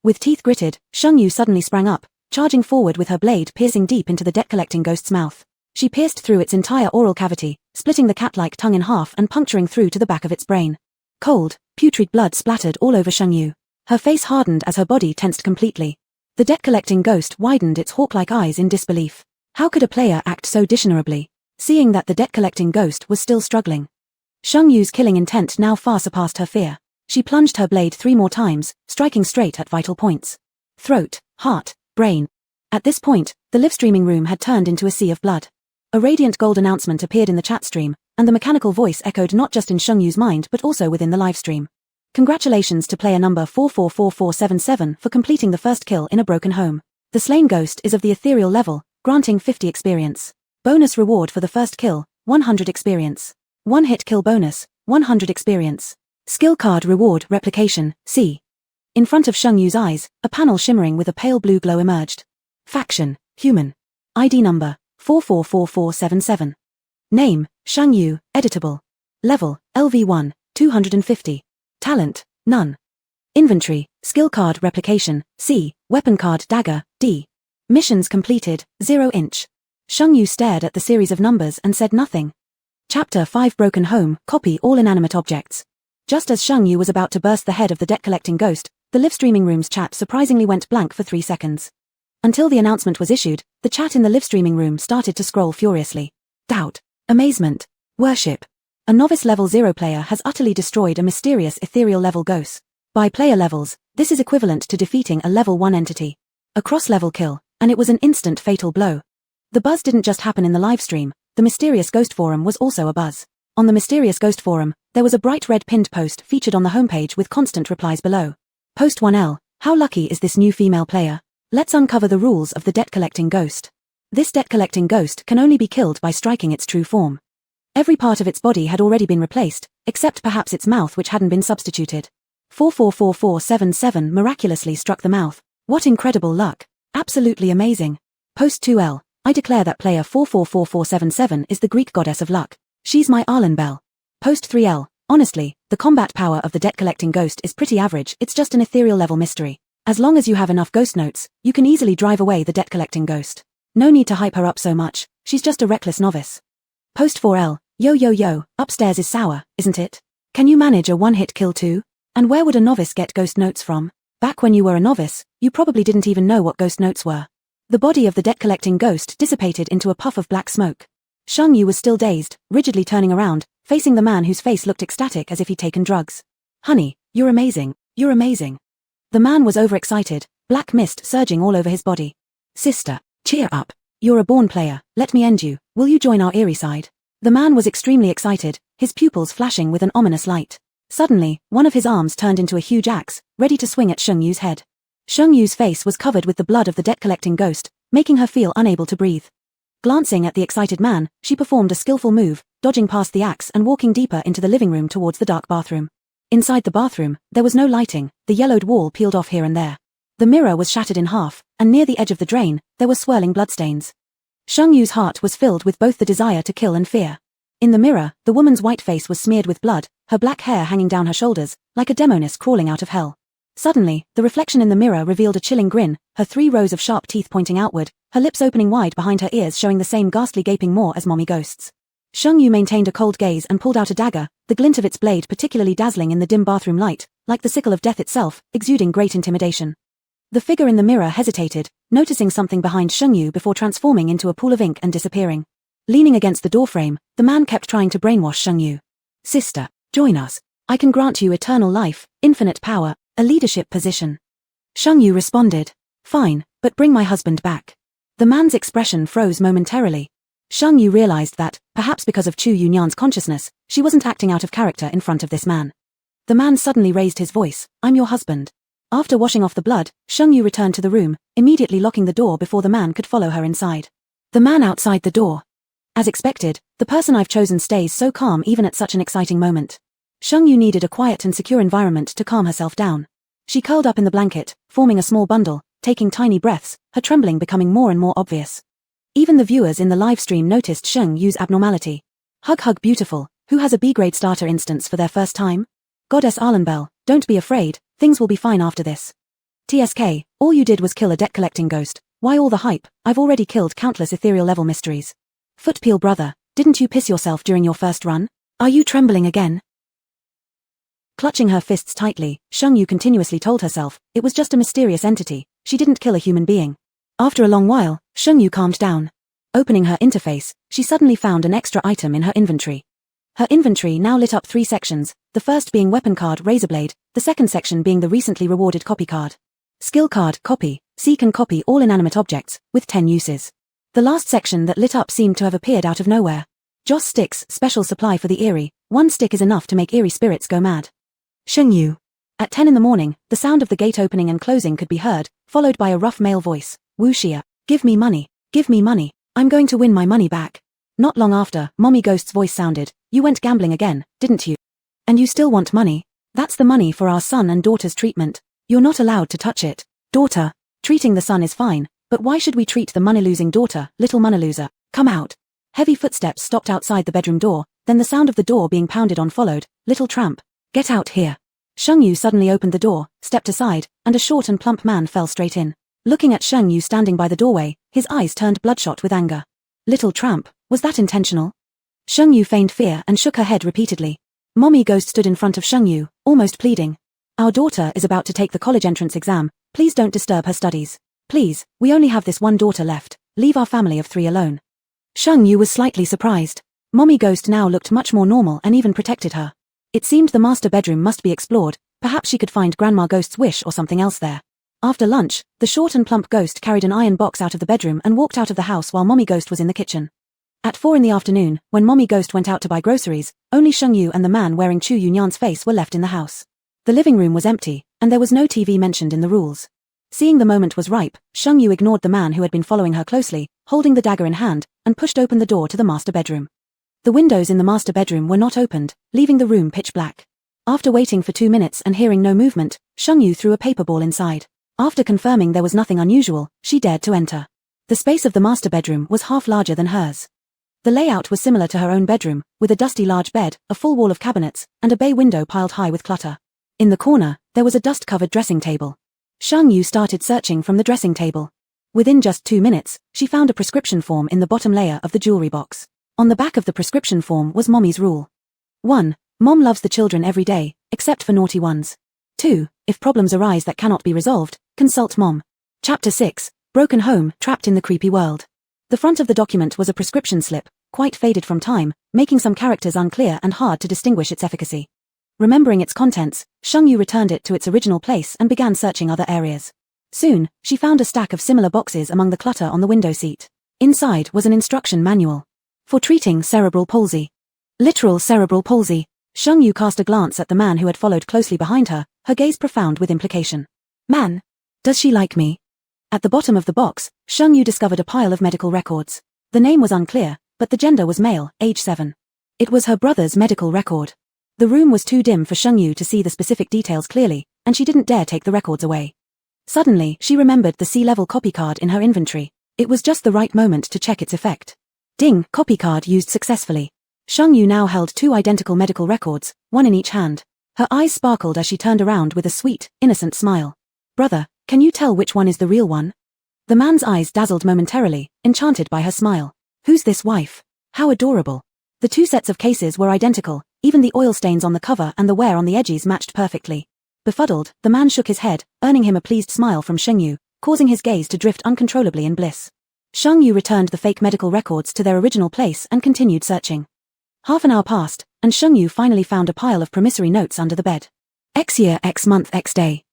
With teeth gritted, Sheng Yu suddenly sprang up, charging forward with her blade piercing deep into the debt-collecting ghost's mouth. She pierced through its entire oral cavity, splitting the cat-like tongue in half and puncturing through to the back of its brain. Cold, putrid blood splattered all over Sheng Yu. Her face hardened as her body tensed completely. The debt-collecting ghost widened its hawk-like eyes in disbelief. How could a player act so dishonorably? Seeing that the debt-collecting ghost was still struggling. Sheng Yu's killing intent now far surpassed her fear. She plunged her blade 3 more times, striking straight at vital points. Throat, heart, brain. At this point, the live-streaming room had turned into a sea of blood. A radiant gold announcement appeared in the chat stream, and the mechanical voice echoed not just in Sheng Yu's mind but also within the live stream. Congratulations to player number 444477 for completing the first kill in a broken home. The slain ghost is of the ethereal level, granting 50 experience. Bonus reward for the first kill, 100 experience. One-hit kill bonus, 100 experience. Skill card reward replication, C. In front of Sheng Yu's eyes, a panel shimmering with a pale blue glow emerged. Faction, human. ID number, 444477. Name, Sheng Yu, editable. Level, LV1, 250. Talent, none. Inventory, skill card replication, C, weapon card dagger, D. Missions completed, 0 inch. Shengyu stared at the series of numbers and said nothing. Chapter 5 Broken Home, copy all inanimate objects. Just as Shengyu was about to burst the head of the debt-collecting ghost, the live streaming room's chat surprisingly went blank for 3 seconds. Until the announcement was issued, the chat in the live streaming room started to scroll furiously. Doubt, amazement, worship. A novice level 0 player has utterly destroyed a mysterious ethereal level ghost. By player levels, this is equivalent to defeating a level 1 entity. A cross-level kill, and it was an instant fatal blow. The buzz didn't just happen in the live stream, the Mysterious Ghost Forum was also a buzz. On the Mysterious Ghost Forum, there was a bright red pinned post featured on the homepage with constant replies below. Post 1L, how lucky is this new female player? Let's uncover the rules of the debt-collecting ghost. This debt-collecting ghost can only be killed by striking its true form. Every part of its body had already been replaced, except perhaps its mouth which hadn't been substituted. 444477 miraculously struck the mouth. What incredible luck. Absolutely amazing. Post 2L, I declare that player 444477 is the Greek goddess of luck. She's my Arlen Bell. Post 3L, honestly, the combat power of the debt-collecting ghost is pretty average, it's just an ethereal level mystery. As long as you have enough ghost notes, you can easily drive away the debt-collecting ghost. No need to hype her up so much, she's just a reckless novice. Post 4L, yo, upstairs is sour, isn't it? Can you manage a one-hit kill too? And where would a novice get ghost notes from? Back when you were a novice, you probably didn't even know what ghost notes were. The body of the debt-collecting ghost dissipated into a puff of black smoke. Shengyu was still dazed, rigidly turning around, facing the man whose face looked ecstatic as if he'd taken drugs. Honey, you're amazing, you're amazing. The man was overexcited, black mist surging all over his body. Sister, cheer up. You're a born player, let me end you, will you join our eerie side? The man was extremely excited, his pupils flashing with an ominous light. Suddenly, one of his arms turned into a huge axe, ready to swing at Shengyu's head. Shengyu's face was covered with the blood of the debt-collecting ghost, making her feel unable to breathe. Glancing at the excited man, she performed a skillful move, dodging past the axe and walking deeper into the living room towards the dark bathroom. Inside the bathroom, there was no lighting, the yellowed wall peeled off here and there. The mirror was shattered in half, and near the edge of the drain, there were swirling bloodstains. Shengyu's heart was filled with both the desire to kill and fear. In the mirror, the woman's white face was smeared with blood, her black hair hanging down her shoulders, like a demoness crawling out of hell. Suddenly, the reflection in the mirror revealed a chilling grin, her 3 rows of sharp teeth pointing outward, her lips opening wide behind her ears showing the same ghastly gaping maw as mommy ghosts. Shengyu maintained a cold gaze and pulled out a dagger, the glint of its blade particularly dazzling in the dim bathroom light, like the sickle of death itself, exuding great intimidation. The figure in the mirror hesitated, noticing something behind Shengyu before transforming into a pool of ink and disappearing. Leaning against the doorframe, the man kept trying to brainwash Shengyu. Sister, join us. I can grant you eternal life, infinite power, a leadership position. Shengyu responded. Fine, but bring my husband back. The man's expression froze momentarily. Shengyu realized that, perhaps because of Chu Yunyan's consciousness, she wasn't acting out of character in front of this man. The man suddenly raised his voice, I'm your husband. After washing off the blood, Shengyu returned to the room, immediately locking the door before the man could follow her inside. The man outside the door. As expected, the person I've chosen stays so calm even at such an exciting moment. Shengyu needed a quiet and secure environment to calm herself down. She curled up in the blanket, forming a small bundle, taking tiny breaths, her trembling becoming more and more obvious. Even the viewers in the live stream noticed Shengyu's abnormality. Hug beautiful, who has a B-grade starter instance for their first time? Goddess Arlenbell, don't be afraid, things will be fine after this. TSK, all you did was kill a debt-collecting ghost, why all the hype, I've already killed countless ethereal level mysteries. Footpeel brother, didn't you piss yourself during your first run? Are you trembling again? Clutching her fists tightly, Shengyu continuously told herself, it was just a mysterious entity, she didn't kill a human being. After a long while, Shengyu calmed down. Opening her interface, she suddenly found an extra item in her inventory. Her inventory now lit up 3 sections, the first being weapon card Razorblade, the second section being the recently rewarded copy card. Skill card Copy, seek and copy all inanimate objects, with 10 uses. The last section that lit up seemed to have appeared out of nowhere. Joss Sticks, special supply for the eerie, 1 stick is enough to make eerie spirits go mad. Shengyu. At 10 in the morning, the sound of the gate opening and closing could be heard, followed by a rough male voice. Wu Xia, give me money, I'm going to win my money back. Not long after, Mommy Ghost's voice sounded, you went gambling again, didn't you? And you still want money? That's the money for our son and daughter's treatment. You're not allowed to touch it. Daughter, treating the son is fine, but why should we treat the money-losing daughter, little money loser? Come out. Heavy footsteps stopped outside the bedroom door, Then the sound of the door being pounded on followed. Little tramp. Get out here. Sheng Yu suddenly opened the door, stepped aside, and a short and plump man fell straight in. Looking at Sheng Yu standing by the doorway, his eyes turned bloodshot with anger. Little tramp, was that intentional? Sheng Yu feigned fear and shook her head repeatedly. Mommy Ghost stood in front of Sheng Yu, almost pleading. Our daughter is about to take the college entrance exam, please don't disturb her studies. Please, we only have this one daughter left, leave our family of 3 alone. Sheng Yu was slightly surprised. Mommy Ghost now looked much more normal and even protected her. It seemed the master bedroom must be explored, perhaps she could find Grandma Ghost's wish or something else there. After lunch, the short and plump ghost carried an iron box out of the bedroom and walked out of the house while Mommy Ghost was in the kitchen. At 4 in the afternoon, when Mommy Ghost went out to buy groceries, only Sheng Yu and the man wearing Chu Yunyan's face were left in the house. The living room was empty, and there was no TV mentioned in the rules. Seeing the moment was ripe, Sheng Yu ignored the man who had been following her closely, holding the dagger in hand, and pushed open the door to the master bedroom. The windows in the master bedroom were not opened, leaving the room pitch black. After waiting for 2 minutes and hearing no movement, Sheng Yu threw a paper ball inside. After confirming there was nothing unusual, she dared to enter. The space of the master bedroom was half larger than hers. The layout was similar to her own bedroom, with a dusty large bed, a full wall of cabinets, and a bay window piled high with clutter. In the corner, there was a dust-covered dressing table. Sheng Yu started searching from the dressing table. Within just 2 minutes, she found a prescription form in the bottom layer of the jewelry box. On the back of the prescription form was Mommy's rule. 1. Mom loves the children every day, except for naughty ones. 2. If problems arise that cannot be resolved, consult Mom. Chapter 6. Broken Home, Trapped in the Creepy World. The front of the document was a prescription slip, quite faded from time, making some characters unclear and hard to distinguish its efficacy. Remembering its contents, Sheng Yu returned it to its original place and began searching other areas. Soon, she found a stack of similar boxes among the clutter on the window seat. Inside was an instruction manual. For treating cerebral palsy. Literal cerebral palsy. Sheng Yu cast a glance at the man who had followed closely behind her, her gaze profound with implication. Man. Does she like me? At the bottom of the box, Sheng Yu discovered a pile of medical records. The name was unclear, but the gender was male, age 7. It was her brother's medical record. The room was too dim for Sheng Yu to see the specific details clearly, and she didn't dare take the records away. Suddenly, she remembered the C-level copy card in her inventory. It was just the right moment to check its effect. Ding, copy card used successfully. Sheng Yu now held 2 identical medical records, one in each hand. Her eyes sparkled as she turned around with a sweet, innocent smile. Brother, can you tell which one is the real one? The man's eyes dazzled momentarily, enchanted by her smile. Who's this wife? How adorable. The 2 sets of cases were identical, even the oil stains on the cover and the wear on the edges matched perfectly. Befuddled, the man shook his head, earning him a pleased smile from Sheng Yu, causing his gaze to drift uncontrollably in bliss. Sheng Yu returned the fake medical records to their original place and continued searching. Half an hour passed, and Sheng Yu finally found a pile of promissory notes under the bed. X year, X month, X day.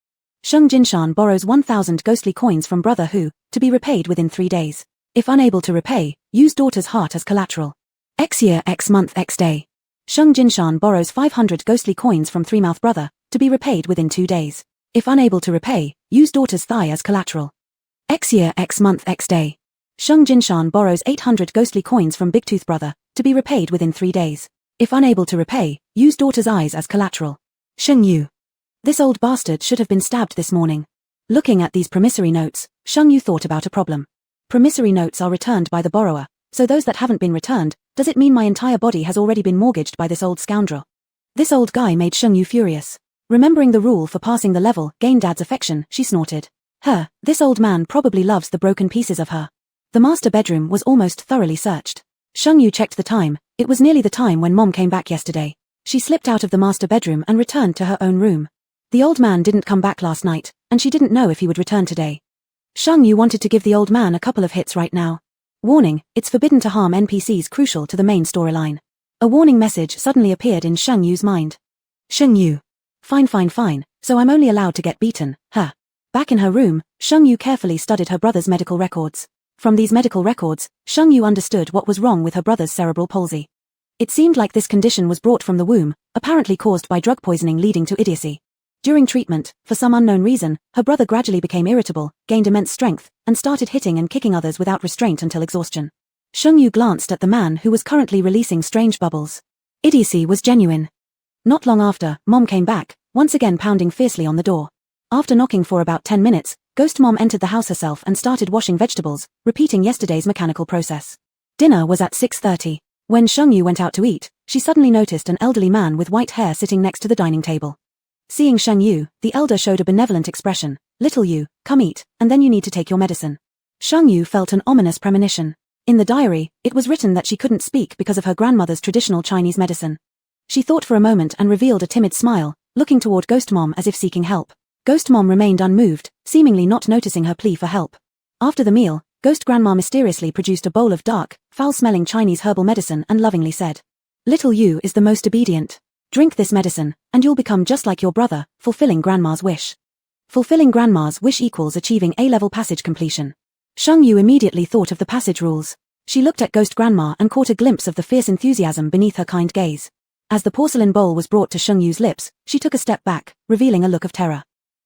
Sheng Jinshan borrows 1,000 ghostly coins from brother who, to be repaid within 3 days. If unable to repay, use daughter's heart as collateral. X year, X month, X day. Sheng Jinshan borrows 500 ghostly coins from Three-Mouth brother, to be repaid within 2 days. If unable to repay, use daughter's thigh as collateral. X year, X month, X day. Sheng Jinshan borrows 800 ghostly coins from Big Tooth brother, to be repaid within 3 days. If unable to repay, use daughter's eyes as collateral. Sheng Yu. This old bastard should have been stabbed this morning. Looking at these promissory notes, Sheng Yu thought about a problem. Promissory notes are returned by the borrower, so those that haven't been returned, does it mean my entire body has already been mortgaged by this old scoundrel? This old guy made Sheng Yu furious. Remembering the rule for passing the level, gain dad's affection, she snorted. This old man probably loves the broken pieces of her. The master bedroom was almost thoroughly searched. Sheng Yu checked the time, it was nearly the time when Mom came back yesterday. She slipped out of the master bedroom and returned to her own room. The old man didn't come back last night, and she didn't know if he would return today. Sheng Yu wanted to give the old man a couple of hits right now. Warning, it's forbidden to harm NPCs crucial to the main storyline. A warning message suddenly appeared in Sheng Yu's mind. Sheng Yu. Fine, so I'm only allowed to get beaten, huh? Back in her room, Sheng Yu carefully studied her brother's medical records. From these medical records, Sheng Yu understood what was wrong with her brother's cerebral palsy. It seemed like this condition was brought from the womb, apparently caused by drug poisoning leading to idiocy. During treatment, for some unknown reason, her brother gradually became irritable, gained immense strength, and started hitting and kicking others without restraint until exhaustion. Sheng Yu glanced at the man who was currently releasing strange bubbles. Idiocy was genuine. Not long after, Mom came back, once again pounding fiercely on the door. After knocking for about 10 minutes, Ghost Mom entered the house herself and started washing vegetables, repeating yesterday's mechanical process. Dinner was at 6:30. When Shengyu went out to eat, she suddenly noticed an elderly man with white hair sitting next to the dining table. Seeing Shengyu, the elder showed a benevolent expression. "Little Yu, come eat, and then you need to take your medicine." Shengyu felt an ominous premonition. In the diary, it was written that she couldn't speak because of her grandmother's traditional Chinese medicine. She thought for a moment and revealed a timid smile, looking toward Ghost Mom as if seeking help. Ghost Mom remained unmoved, seemingly not noticing her plea for help. After the meal, Ghost Grandma mysteriously produced a bowl of dark, foul-smelling Chinese herbal medicine and lovingly said, "Little Yu is the most obedient. Drink this medicine, and you'll become just like your brother, fulfilling Grandma's wish." Fulfilling Grandma's wish equals achieving A-level passage completion. Shengyu immediately thought of the passage rules. She looked at Ghost Grandma and caught a glimpse of the fierce enthusiasm beneath her kind gaze. As the porcelain bowl was brought to Shengyu's lips, she took a step back, revealing a look of terror.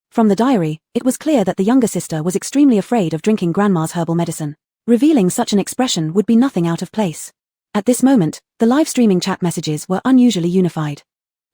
From the diary, it was clear that the younger sister was extremely afraid of drinking Grandma's herbal medicine. Revealing such an expression would be nothing out of place. At this moment, the live streaming chat messages were unusually unified.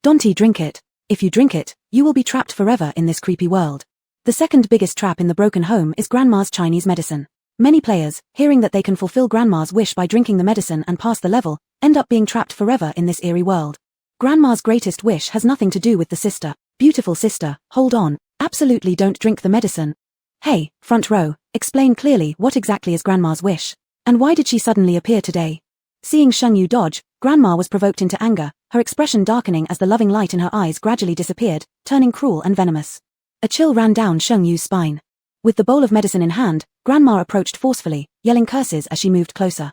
"Don't drink it. If you drink it, you will be trapped forever in this creepy world. The second biggest trap in the broken home is Grandma's Chinese medicine. Many players, hearing that they can fulfill Grandma's wish by drinking the medicine and pass the level, end up being trapped forever in this eerie world. Grandma's greatest wish has nothing to do with the sister. Beautiful sister, hold on. Absolutely don't drink the medicine. Hey, front row, explain clearly what exactly is Grandma's wish. And why did she suddenly appear today?" Seeing Shengyu dodge, Grandma was provoked into anger, her expression darkening as the loving light in her eyes gradually disappeared, turning cruel and venomous. A chill ran down Shengyu's spine. With the bowl of medicine in hand, Grandma approached forcefully, yelling curses as she moved closer.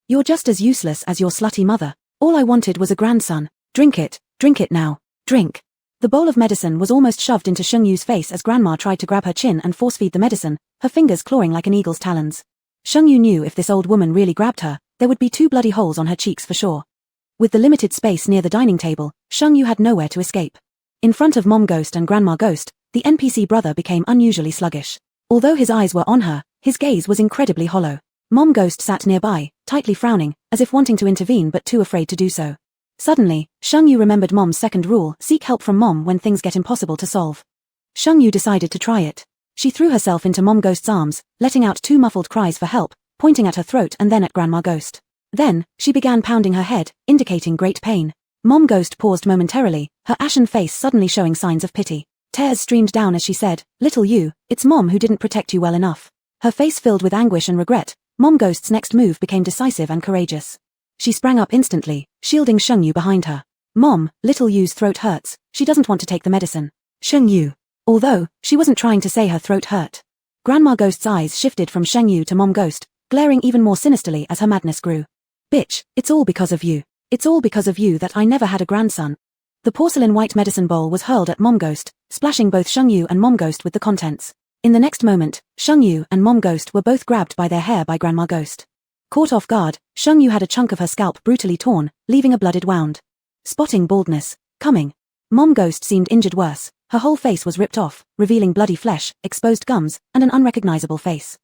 "You're just as useless as your slutty mother. All I wanted was a grandson. Drink it now, drink." The bowl of medicine was almost shoved into Shengyu's face as Grandma tried to grab her chin and force-feed the medicine, her fingers clawing like an eagle's talons. Shengyu knew if this old woman really grabbed her, there would be 2 bloody holes on her cheeks for sure. With the limited space near the dining table, Shengyu had nowhere to escape. In front of Mom Ghost and Grandma Ghost, the NPC brother became unusually sluggish. Although his eyes were on her, his gaze was incredibly hollow. Mom Ghost sat nearby, tightly frowning, as if wanting to intervene but too afraid to do so. Suddenly, Shengyu remembered Mom's second rule: seek help from Mom when things get impossible to solve. Shengyu decided to try it. She threw herself into Mom Ghost's arms, letting out 2 muffled cries for help, pointing at her throat and then at Grandma Ghost. Then, she began pounding her head, indicating great pain. Mom Ghost paused momentarily, her ashen face suddenly showing signs of pity. Tears streamed down as she said, "Little Yu, it's Mom who didn't protect you well enough." Her face filled with anguish and regret, Mom Ghost's next move became decisive and courageous. She sprang up instantly, shielding Shengyu behind her. "Mom, Little Yu's throat hurts. She doesn't want to take the medicine." Shengyu. Although, she wasn't trying to say her throat hurt. Grandma Ghost's eyes shifted from Shengyu to Mom Ghost, glaring even more sinisterly as her madness grew. "Bitch, it's all because of you. It's all because of you that I never had a grandson." The porcelain white medicine bowl was hurled at Mom Ghost, splashing both Shengyu and Mom Ghost with the contents. In the next moment, Shengyu and Mom Ghost were both grabbed by their hair by Grandma Ghost. Caught off guard, Shengyu had a chunk of her scalp brutally torn, leaving a blooded wound. Spotting baldness coming. Mom Ghost seemed injured worse. Her whole face was ripped off, revealing bloody flesh, exposed gums, and an unrecognizable face.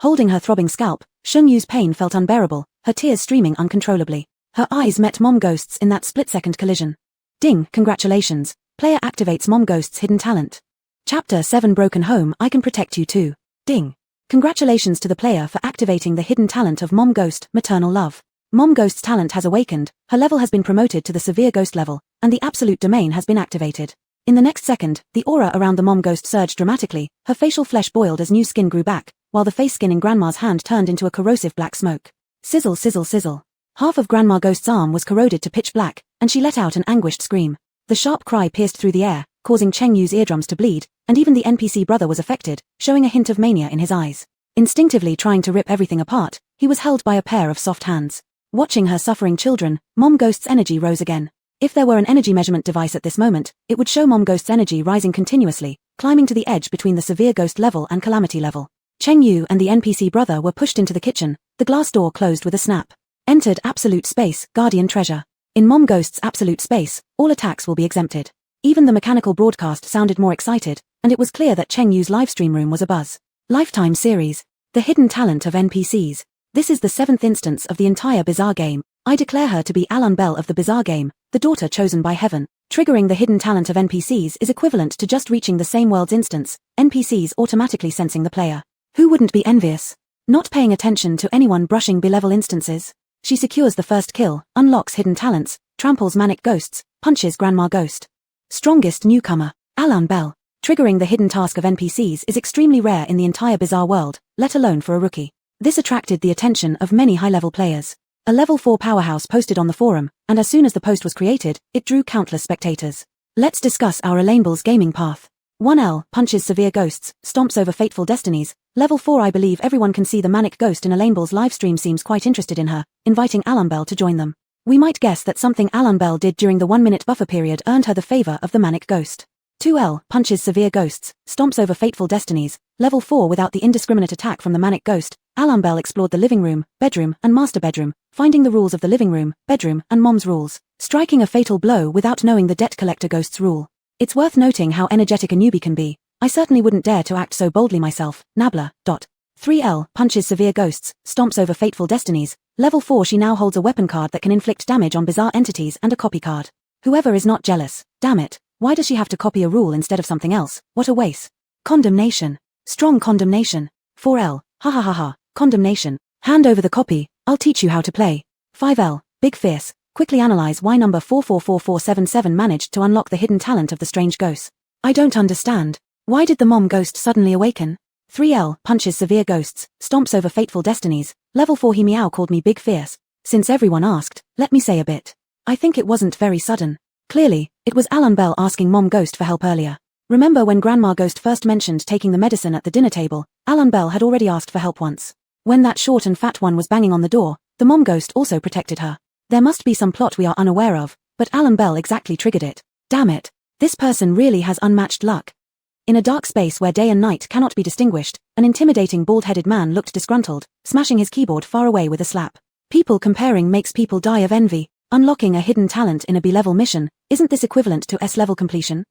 Holding her throbbing scalp, Shengyu's pain felt unbearable, her tears streaming uncontrollably. Her eyes met Mom Ghost's in that split-second collision. Ding, congratulations. Player activates Mom Ghost's hidden talent. Chapter 7 Broken Home, I can protect you too. Ding. Congratulations to the player for activating the hidden talent of Mom Ghost, Maternal Love. Mom Ghost's talent has awakened, her level has been promoted to the Severe Ghost level, and the Absolute Domain has been activated. In the next second, the aura around the Mom Ghost surged dramatically, her facial flesh boiled as new skin grew back, while the face skin in Grandma's hand turned into a corrosive black smoke. Sizzle, sizzle, sizzle. Half of Grandma Ghost's arm was corroded to pitch black, and she let out an anguished scream. The sharp cry pierced through the air, causing Chengyu's eardrums to bleed, and even the NPC brother was affected, showing a hint of mania in his eyes. Instinctively trying to rip everything apart, he was held by a pair of soft hands. Watching her suffering children, Mom Ghost's energy rose again. If there were an energy measurement device at this moment, it would show Mom Ghost's energy rising continuously, climbing to the edge between the Severe Ghost level and Calamity level. Chengyu and the NPC brother were pushed into the kitchen, the glass door closed with a snap. Entered Absolute Space, Guardian Treasure. In Mom Ghost's Absolute Space, all attacks will be exempted. Even the mechanical broadcast sounded more excited, and it was clear that Chengyu's livestream room was abuzz. Lifetime series. The hidden talent of NPCs. This is the 7th instance of the entire Bizarre game. I declare her to be Alan Bell of the Bizarre game, the daughter chosen by heaven. Triggering the hidden talent of NPCs is equivalent to just reaching the same world's instance, NPCs automatically sensing the player. Who wouldn't be envious? Not paying attention to anyone brushing B-level instances. She secures the first kill, unlocks hidden talents, tramples manic ghosts, punches Grandma Ghost. Strongest newcomer, Alan Bell. Triggering the hidden task of NPCs is extremely rare in the entire bizarre world, let alone for a rookie. This attracted the attention of many high-level players. A level 4 powerhouse posted on the forum, and as soon as the post was created, it drew countless spectators. Let's discuss our Elanebal's gaming path. 1L, punches severe ghosts, stomps over fateful destinies. Level 4 I believe everyone can see the manic ghost in Elanebal's livestream seems quite interested in her, inviting Alan Bell to join them. We might guess that something Alan Bell did during the 1-minute buffer period earned her the favor of the manic ghost. 2L, punches severe ghosts, stomps over fateful destinies. Level 4 without the indiscriminate attack from the manic ghost, Alan Bell explored the living room, bedroom, and master bedroom, finding the rules of the living room, bedroom, and mom's rules, striking a fatal blow without knowing the debt collector ghost's rule. It's worth noting how energetic a newbie can be. I certainly wouldn't dare to act so boldly myself. Nabla. 3L, punches severe ghosts, stomps over fateful destinies. Level 4 she now holds a weapon card that can inflict damage on bizarre entities and a copy card. Whoever is not jealous, damn it, why does she have to copy a rule instead of something else? What a waste. Condemnation. Strong condemnation. 4L, ha ha ha ha, condemnation. Hand over the copy, I'll teach you how to play. 5L, big fierce. Quickly analyze why number 444477 managed to unlock the hidden talent of the strange ghost. I don't understand. Why did the mom ghost suddenly awaken? 3L, punches severe ghosts, stomps over fateful destinies. Level 4 he meow called me big fierce. Since everyone asked, let me say a bit. I think it wasn't very sudden. Clearly, it was Alan Bell asking mom ghost for help earlier. Remember when Grandma Ghost first mentioned taking the medicine at the dinner table, Alan Bell had already asked for help once. When that short and fat one was banging on the door, the mom ghost also protected her. There must be some plot we are unaware of, but Alan Bell exactly triggered it. Damn it. This person really has unmatched luck. In a dark space where day and night cannot be distinguished, an intimidating bald-headed man looked disgruntled, smashing his keyboard far away with a slap. People comparing makes people die of envy. Unlocking a hidden talent in a B-level mission, isn't this equivalent to S-level completion?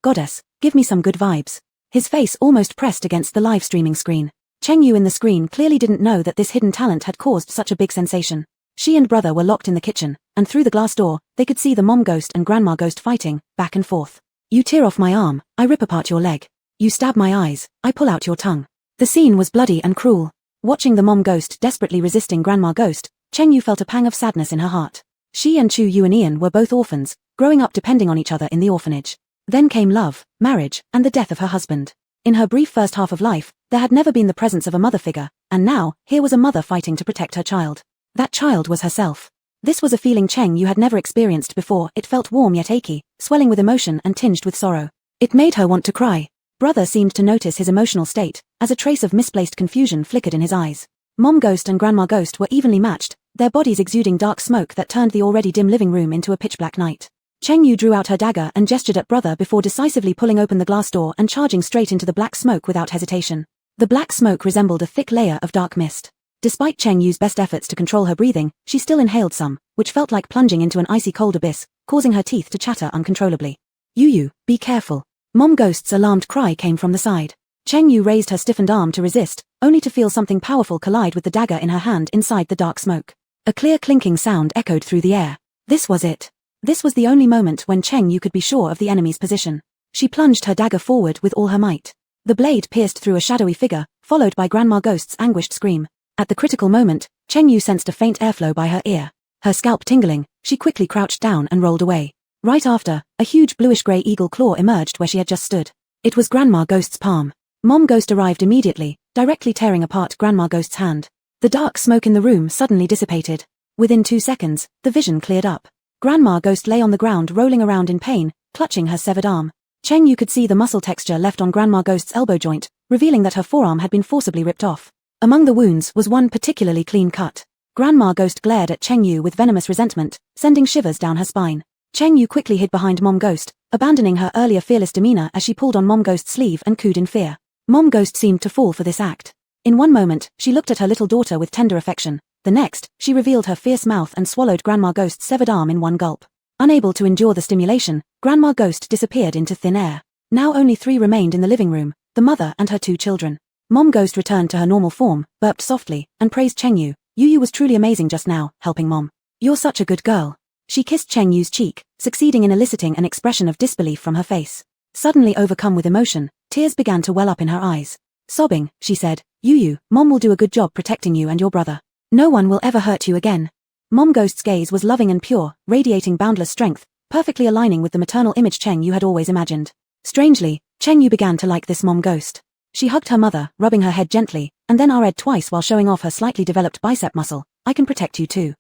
Goddess, give me some good vibes. His face almost pressed against the live streaming screen. Cheng Yu in the screen clearly didn't know that this hidden talent had caused such a big sensation. She and brother were locked in the kitchen, and through the glass door, they could see the mom ghost and grandma ghost fighting, back and forth. You tear off my arm, I rip apart your leg. You stab my eyes, I pull out your tongue. The scene was bloody and cruel. Watching the mom ghost desperately resisting grandma ghost, Cheng Yu felt a pang of sadness in her heart. She and Chu Yu and Ian were both orphans, growing up depending on each other in the orphanage. Then came love, marriage, and the death of her husband. In her brief first half of life, there had never been the presence of a mother figure, and now, here was a mother fighting to protect her child. That child was herself. This was a feeling Cheng Yu had never experienced before. It felt warm yet achy, swelling with emotion and tinged with sorrow. It made her want to cry. Brother seemed to notice his emotional state, as a trace of misplaced confusion flickered in his eyes. Mom ghost and grandma ghost were evenly matched, their bodies exuding dark smoke that turned the already dim living room into a pitch-black night. Cheng Yu drew out her dagger and gestured at brother before decisively pulling open the glass door and charging straight into the black smoke without hesitation. The black smoke resembled a thick layer of dark mist. Despite Cheng Yu's best efforts to control her breathing, she still inhaled some, which felt like plunging into an icy cold abyss, causing her teeth to chatter uncontrollably. Yu, be careful. Mom Ghost's alarmed cry came from the side. Cheng Yu raised her stiffened arm to resist, only to feel something powerful collide with the dagger in her hand inside the dark smoke. A clear clinking sound echoed through the air. This was it. This was the only moment when Cheng Yu could be sure of the enemy's position. She plunged her dagger forward with all her might. The blade pierced through a shadowy figure, followed by Grandma Ghost's anguished scream. At the critical moment, Cheng Yu sensed a faint airflow by her ear. Her scalp tingling, she quickly crouched down and rolled away. Right after, a huge bluish-grey eagle claw emerged where she had just stood. It was Grandma Ghost's palm. Mom Ghost arrived immediately, directly tearing apart Grandma Ghost's hand. The dark smoke in the room suddenly dissipated. Within 2 seconds, the vision cleared up. Grandma Ghost lay on the ground rolling around in pain, clutching her severed arm. Cheng Yu could see the muscle texture left on Grandma Ghost's elbow joint, revealing that her forearm had been forcibly ripped off. Among the wounds was one particularly clean cut. Grandma Ghost glared at Cheng Yu with venomous resentment, sending shivers down her spine. Cheng Yu quickly hid behind Mom Ghost, abandoning her earlier fearless demeanor as she pulled on Mom Ghost's sleeve and cooed in fear. Mom Ghost seemed to fall for this act. In one moment, she looked at her little daughter with tender affection. The next, she revealed her fierce mouth and swallowed Grandma Ghost's severed arm in one gulp. Unable to endure the stimulation, Grandma Ghost disappeared into thin air. Now only 3 remained in the living room, the mother and her 2 children. Mom Ghost returned to her normal form, burped softly, and praised Cheng Yu. Yu was truly amazing just now, helping Mom. You're such a good girl. She kissed Cheng Yu's cheek, succeeding in eliciting an expression of disbelief from her face. Suddenly overcome with emotion, tears began to well up in her eyes. Sobbing, she said, Yu, Mom will do a good job protecting you and your brother. No one will ever hurt you again. Mom Ghost's gaze was loving and pure, radiating boundless strength, perfectly aligning with the maternal image Cheng Yu had always imagined. Strangely, Cheng Yu began to like this Mom Ghost. She hugged her mother, rubbing her head gently, and then read twice while showing off her slightly developed bicep muscle. I can protect you too.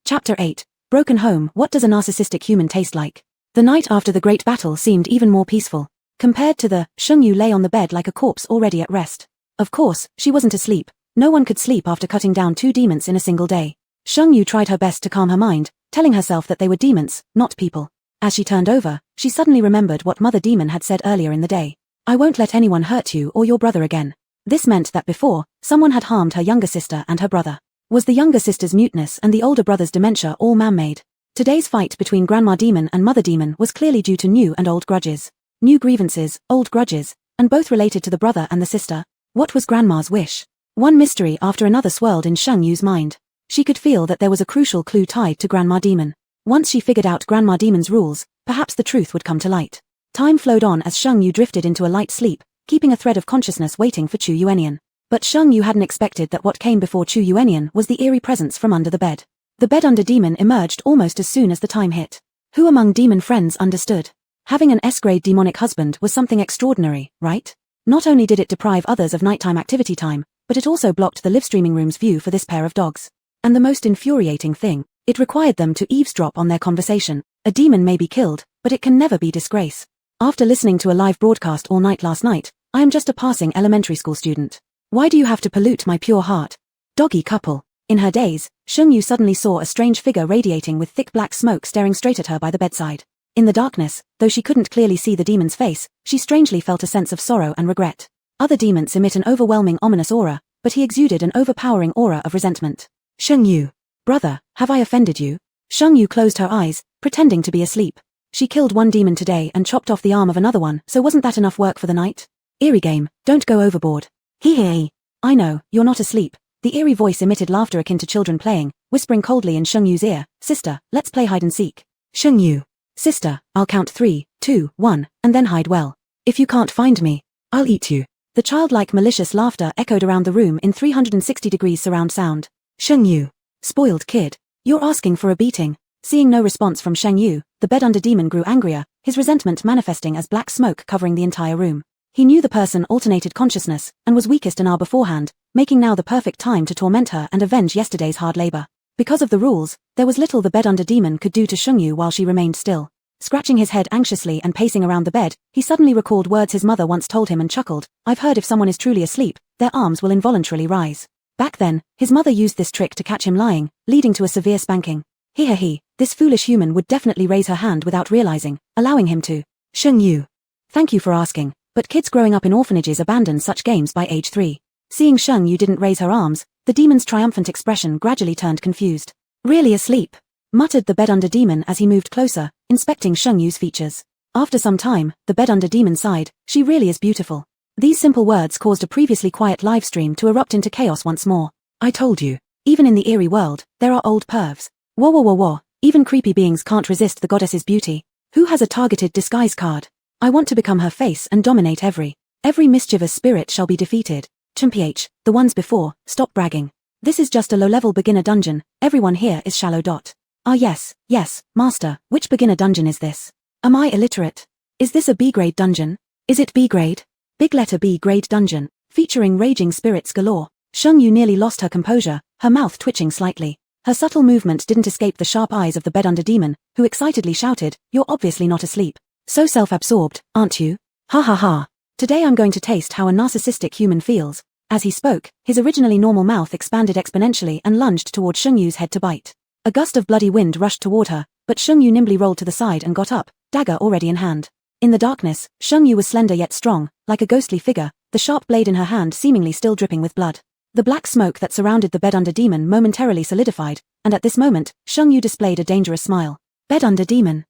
Chapter 8. Broken Home. What does a narcissistic human taste like? The night after the great battle seemed even more peaceful. Compared to the, Sheng Yu lay on the bed like a corpse already at rest. Of course, she wasn't asleep. No one could sleep after cutting down 2 demons in a single day. Sheng Yu tried her best to calm her mind, telling herself that they were demons, not people. As she turned over, she suddenly remembered what Mother Demon had said earlier in the day. I won't let anyone hurt you or your brother again. This meant that before, someone had harmed her younger sister and her brother. Was the younger sister's muteness and the older brother's dementia all man-made? Today's fight between Grandma Demon and Mother Demon was clearly due to new and old grudges. New grievances, old grudges, and both related to the brother and the sister. What was Grandma's wish? One mystery after another swirled in Sheng Yu's mind. She could feel that there was a crucial clue tied to Grandma Demon. Once she figured out Grandma Demon's rules, perhaps the truth would come to light. Time flowed on as Sheng Yu drifted into a light sleep, keeping a thread of consciousness waiting for Chu Yuenian. But Sheng Yu hadn't expected that what came before Chu Yuenian was the eerie presence from under the bed. The bed under demon emerged almost as soon as the time hit. Who among demon friends understood? Having an S-grade demonic husband was something extraordinary, right? Not only did it deprive others of nighttime activity time, but it also blocked the live-streaming room's view for this pair of dogs. And the most infuriating thing, it required them to eavesdrop on their conversation. A demon may be killed, but it can never be disgrace. After listening to a live broadcast all night last night, I am just a passing elementary school student. Why do you have to pollute my pure heart? Doggy couple. In her daze, Sheng Yu suddenly saw a strange figure radiating with thick black smoke staring straight at her by the bedside. In the darkness, though she couldn't clearly see the demon's face, she strangely felt a sense of sorrow and regret. Other demons emit an overwhelming ominous aura, but he exuded an overpowering aura of resentment. Sheng Yu. Brother, have I offended you? Sheng Yu closed her eyes, pretending to be asleep. She killed one demon today and chopped off the arm of another one, so wasn't that enough work for the night? Eerie game, don't go overboard. Hee. I know, you're not asleep. The eerie voice emitted laughter akin to children playing, whispering coldly in Sheng Yu's ear, Sister, let's play hide and seek. Sheng Yu. Sister, I'll count 3, 2, 1, and then hide well. If you can't find me, I'll eat you. The childlike malicious laughter echoed around the room in 360 degrees surround sound. Sheng Yu. Spoiled kid. You're asking for a beating. Seeing no response from Sheng Yu, the bed under demon grew angrier, his resentment manifesting as black smoke covering the entire room. He knew the person alternated consciousness, and was weakest an hour beforehand, making now the perfect time to torment her and avenge yesterday's hard labor. Because of the rules, there was little the bed under demon could do to Sheng Yu while she remained still. Scratching his head anxiously and pacing around the bed, he suddenly recalled words his mother once told him and chuckled, I've heard if someone is truly asleep, their arms will involuntarily rise. Back then, his mother used this trick to catch him lying, leading to a severe spanking. He, this foolish human would definitely raise her hand without realizing, allowing him to. Sheng Yu. Thank you for asking, but kids growing up in orphanages abandon such games by age 3. Seeing Sheng Yu didn't raise her arms, the demon's triumphant expression gradually turned confused. Really asleep? Muttered the bed under demon as he moved closer, inspecting Sheng Yu's features. After some time, the bed under demon sighed, she really is beautiful. These simple words caused a previously quiet live stream to erupt into chaos once more. I told you. Even in the eerie world, there are old pervs. Whoa. Even creepy beings can't resist the goddess's beauty. Who has a targeted disguise card? I want to become her face and dominate every mischievous spirit shall be defeated. Chimph, the ones before, stop bragging. This is just a low-level beginner dungeon, everyone here is shallow. Ah yes, master, which beginner dungeon is this? Am I illiterate? Is this a B-grade dungeon? Is it B-grade? Big letter B-grade dungeon, featuring raging spirits galore. Sheng Yu nearly lost her composure, her mouth twitching slightly. Her subtle movement didn't escape the sharp eyes of the bed under demon, who excitedly shouted, You're obviously not asleep. So self-absorbed, aren't you? Ha. Today I'm going to taste how a narcissistic human feels. As he spoke, his originally normal mouth expanded exponentially and lunged toward Sheng Yu's head to bite. A gust of bloody wind rushed toward her, but Sheng Yu nimbly rolled to the side and got up, dagger already in hand. In the darkness, Sheng Yu was slender yet strong, like a ghostly figure, the sharp blade in her hand seemingly still dripping with blood. The black smoke that surrounded the bed under demon momentarily solidified, and at this moment, Sheng Yu displayed a dangerous smile. Bed under demon.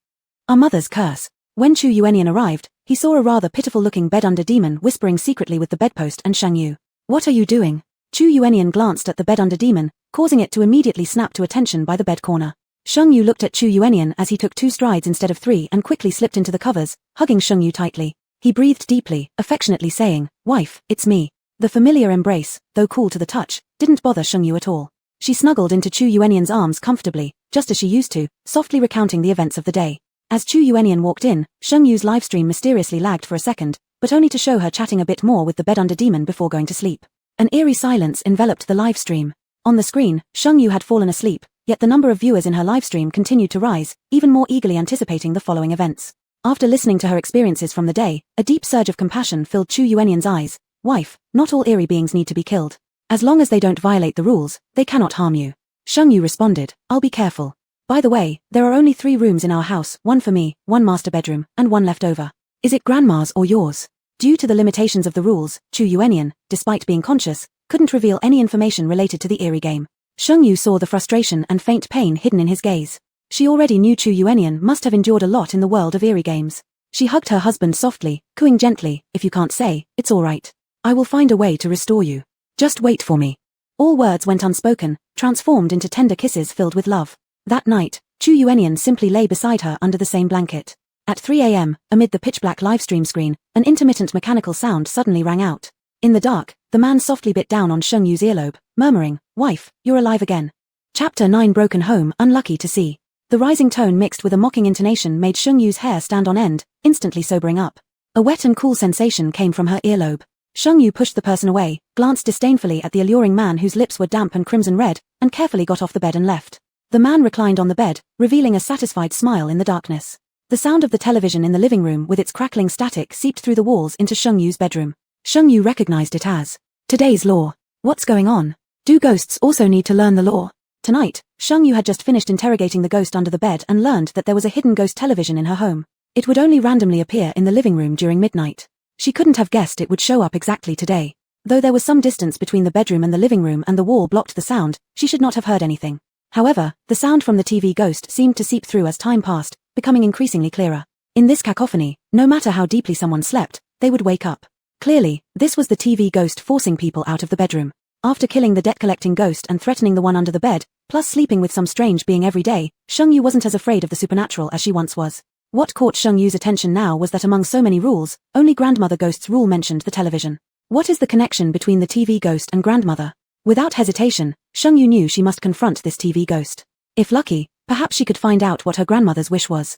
Our mother's curse. When Chu Yuenian arrived, he saw a rather pitiful-looking bed under demon whispering secretly with the bedpost and Sheng Yu. What are you doing? Chu Yuenian glanced at the bed under demon, causing it to immediately snap to attention by the bed corner. Sheng Yu looked at Chu Yuenian as he took 2 strides instead of 3 and quickly slipped into the covers, hugging Sheng Yu tightly. He breathed deeply, affectionately saying, Wife, it's me. The familiar embrace, though cool to the touch, didn't bother Sheng Yu at all. She snuggled into Chu Yuenian's arms comfortably, just as she used to, softly recounting the events of the day. As Chu Yuenian walked in, Sheng Yu's livestream mysteriously lagged for a second, but only to show her chatting a bit more with the bed under demon before going to sleep. An eerie silence enveloped the livestream. On the screen, Sheng Yu had fallen asleep, yet the number of viewers in her livestream continued to rise, even more eagerly anticipating the following events. After listening to her experiences from the day, a deep surge of compassion filled Chu Yuenian's eyes. Wife, not all eerie beings need to be killed. As long as they don't violate the rules, they cannot harm you. Sheng Yu responded, I'll be careful. By the way, there are only 3 rooms in our house, 1 for me, 1 master bedroom, and 1 left over. Is it grandma's or yours? Due to the limitations of the rules, Chu Yuenian, despite being conscious, couldn't reveal any information related to the eerie game. Sheng Yu saw the frustration and faint pain hidden in his gaze. She already knew Chu Yuenian must have endured a lot in the world of eerie games. She hugged her husband softly, cooing gently, if you can't say, it's all right. I will find a way to restore you. Just wait for me. All words went unspoken, transformed into tender kisses filled with love. That night, Chu Yuenian simply lay beside her under the same blanket. At 3 a.m., amid the pitch-black livestream screen, an intermittent mechanical sound suddenly rang out. In the dark, the man softly bit down on Sheng Yu's earlobe, murmuring, Wife, you're alive again. Chapter 9 Broken Home, Unlucky to See. The rising tone mixed with a mocking intonation made Sheng Yu's hair stand on end, instantly sobering up. A wet and cool sensation came from her earlobe. Sheng Yu pushed the person away, glanced disdainfully at the alluring man whose lips were damp and crimson red, and carefully got off the bed and left. The man reclined on the bed, revealing a satisfied smile in the darkness. The sound of the television in the living room with its crackling static seeped through the walls into Sheng Yu's bedroom. Sheng Yu recognized it as today's law. What's going on? Do ghosts also need to learn the law? Tonight, Sheng Yu had just finished interrogating the ghost under the bed and learned that there was a hidden ghost television in her home. It would only randomly appear in the living room during midnight. She couldn't have guessed it would show up exactly today. Though there was some distance between the bedroom and the living room and the wall blocked the sound, she should not have heard anything. However, the sound from the TV ghost seemed to seep through as time passed, becoming increasingly clearer. In this cacophony, no matter how deeply someone slept, they would wake up. Clearly, this was the TV ghost forcing people out of the bedroom. After killing the debt-collecting ghost and threatening the one under the bed, plus sleeping with some strange being every day, Sheng Yu wasn't as afraid of the supernatural as she once was. What caught Sheng Yu's attention now was that among so many rules, only Grandmother Ghost's rule mentioned the television. What is the connection between the TV ghost and Grandmother? Without hesitation, Sheng Yu knew she must confront this TV ghost. If lucky, perhaps she could find out what her grandmother's wish was.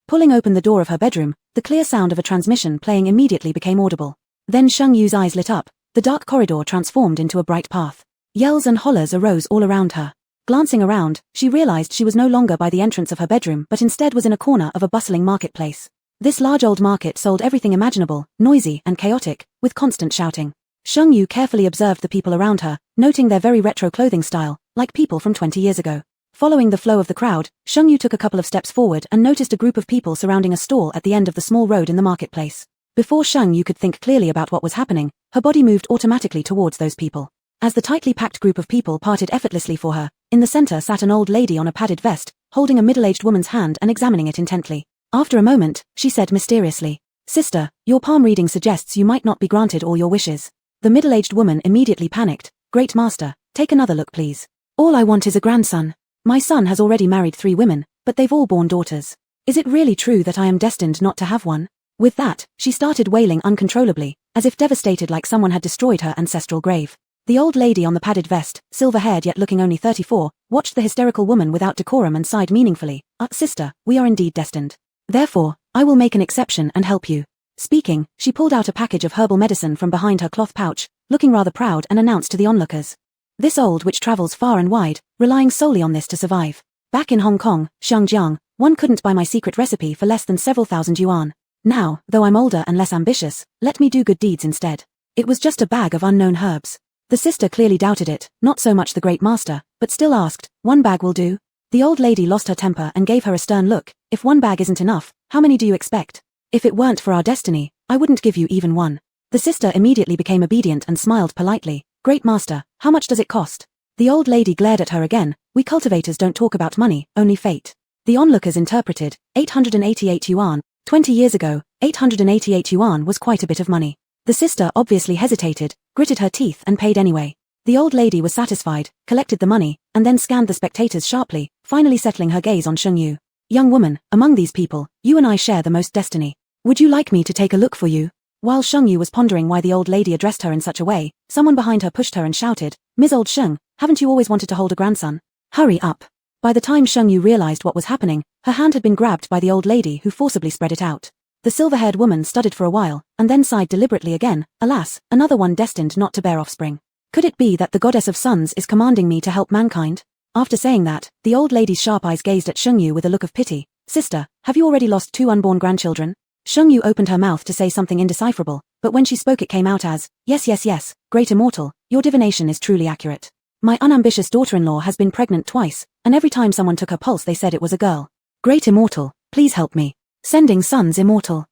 Pulling open the door of her bedroom, the clear sound of a transmission playing immediately became audible. Then Sheng Yu's eyes lit up, the dark corridor transformed into a bright path. Yells and hollers arose all around her. Glancing around, she realized she was no longer by the entrance of her bedroom but instead was in a corner of a bustling marketplace. This large old market sold everything imaginable, noisy and chaotic, with constant shouting. Sheng Yu carefully observed the people around her, noting their very retro clothing style, like people from 20 years ago. Following the flow of the crowd, Sheng Yu took a couple of steps forward and noticed a group of people surrounding a stall at the end of the small road in the marketplace. Before Sheng Yu could think clearly about what was happening, her body moved automatically towards those people. As the tightly packed group of people parted effortlessly for her, in the center sat an old lady on a padded vest, holding a middle-aged woman's hand and examining it intently. After a moment, she said mysteriously, Sister, your palm reading suggests you might not be granted all your wishes. The middle-aged woman immediately panicked. Great Master, take another look please. All I want is a grandson. My son has already married 3 women, but they've all borne daughters. Is it really true that I am destined not to have one? With that, she started wailing uncontrollably, as if devastated like someone had destroyed her ancestral grave. The old lady on the padded vest, silver-haired yet looking only 34, watched the hysterical woman without decorum and sighed meaningfully. Sister, we are indeed destined. Therefore, I will make an exception and help you. Speaking, she pulled out a package of herbal medicine from behind her cloth pouch, looking rather proud and announced to the onlookers. This old witch travels far and wide, relying solely on this to survive. Back in Hong Kong, Xiangjiang, one couldn't buy my secret recipe for less than several thousand yuan. Now, though I'm older and less ambitious, let me do good deeds instead. It was just a bag of unknown herbs. The sister clearly doubted it, not so much the great master, but still asked, 1 bag will do? The old lady lost her temper and gave her a stern look. If 1 bag isn't enough, how many do you expect? If it weren't for our destiny, I wouldn't give you even 1. The sister immediately became obedient and smiled politely. Great Master, how much does it cost? The old lady glared at her again. We cultivators don't talk about money, only fate. The onlookers interpreted, 888 yuan. 20 years ago, 888 yuan was quite a bit of money. The sister obviously hesitated, gritted her teeth and paid anyway. The old lady was satisfied, collected the money, and then scanned the spectators sharply, finally settling her gaze on Sheng Yu. Young woman, among these people, you and I share the most destiny. Would you like me to take a look for you? While Sheng Yu was pondering why the old lady addressed her in such a way, someone behind her pushed her and shouted, Ms. Old Sheng, Haven't you always wanted to hold a grandson? Hurry up. By the time Sheng Yu realized what was happening, her hand had been grabbed by the old lady who forcibly spread it out. The silver-haired woman stuttered for a while, and then sighed deliberately again. Alas, another one destined not to bear offspring. Could it be that the goddess of sons is commanding me to help mankind? After saying that, the old lady's sharp eyes gazed at Sheng Yu with a look of pity. Sister, have you already lost 2 unborn grandchildren? Sheng Yu opened her mouth to say something indecipherable, but when she spoke it came out as, yes, great immortal, your divination is truly accurate. My unambitious daughter-in-law has been pregnant twice, and every time someone took her pulse they said it was a girl. Great immortal, please help me. Sending sons immortal.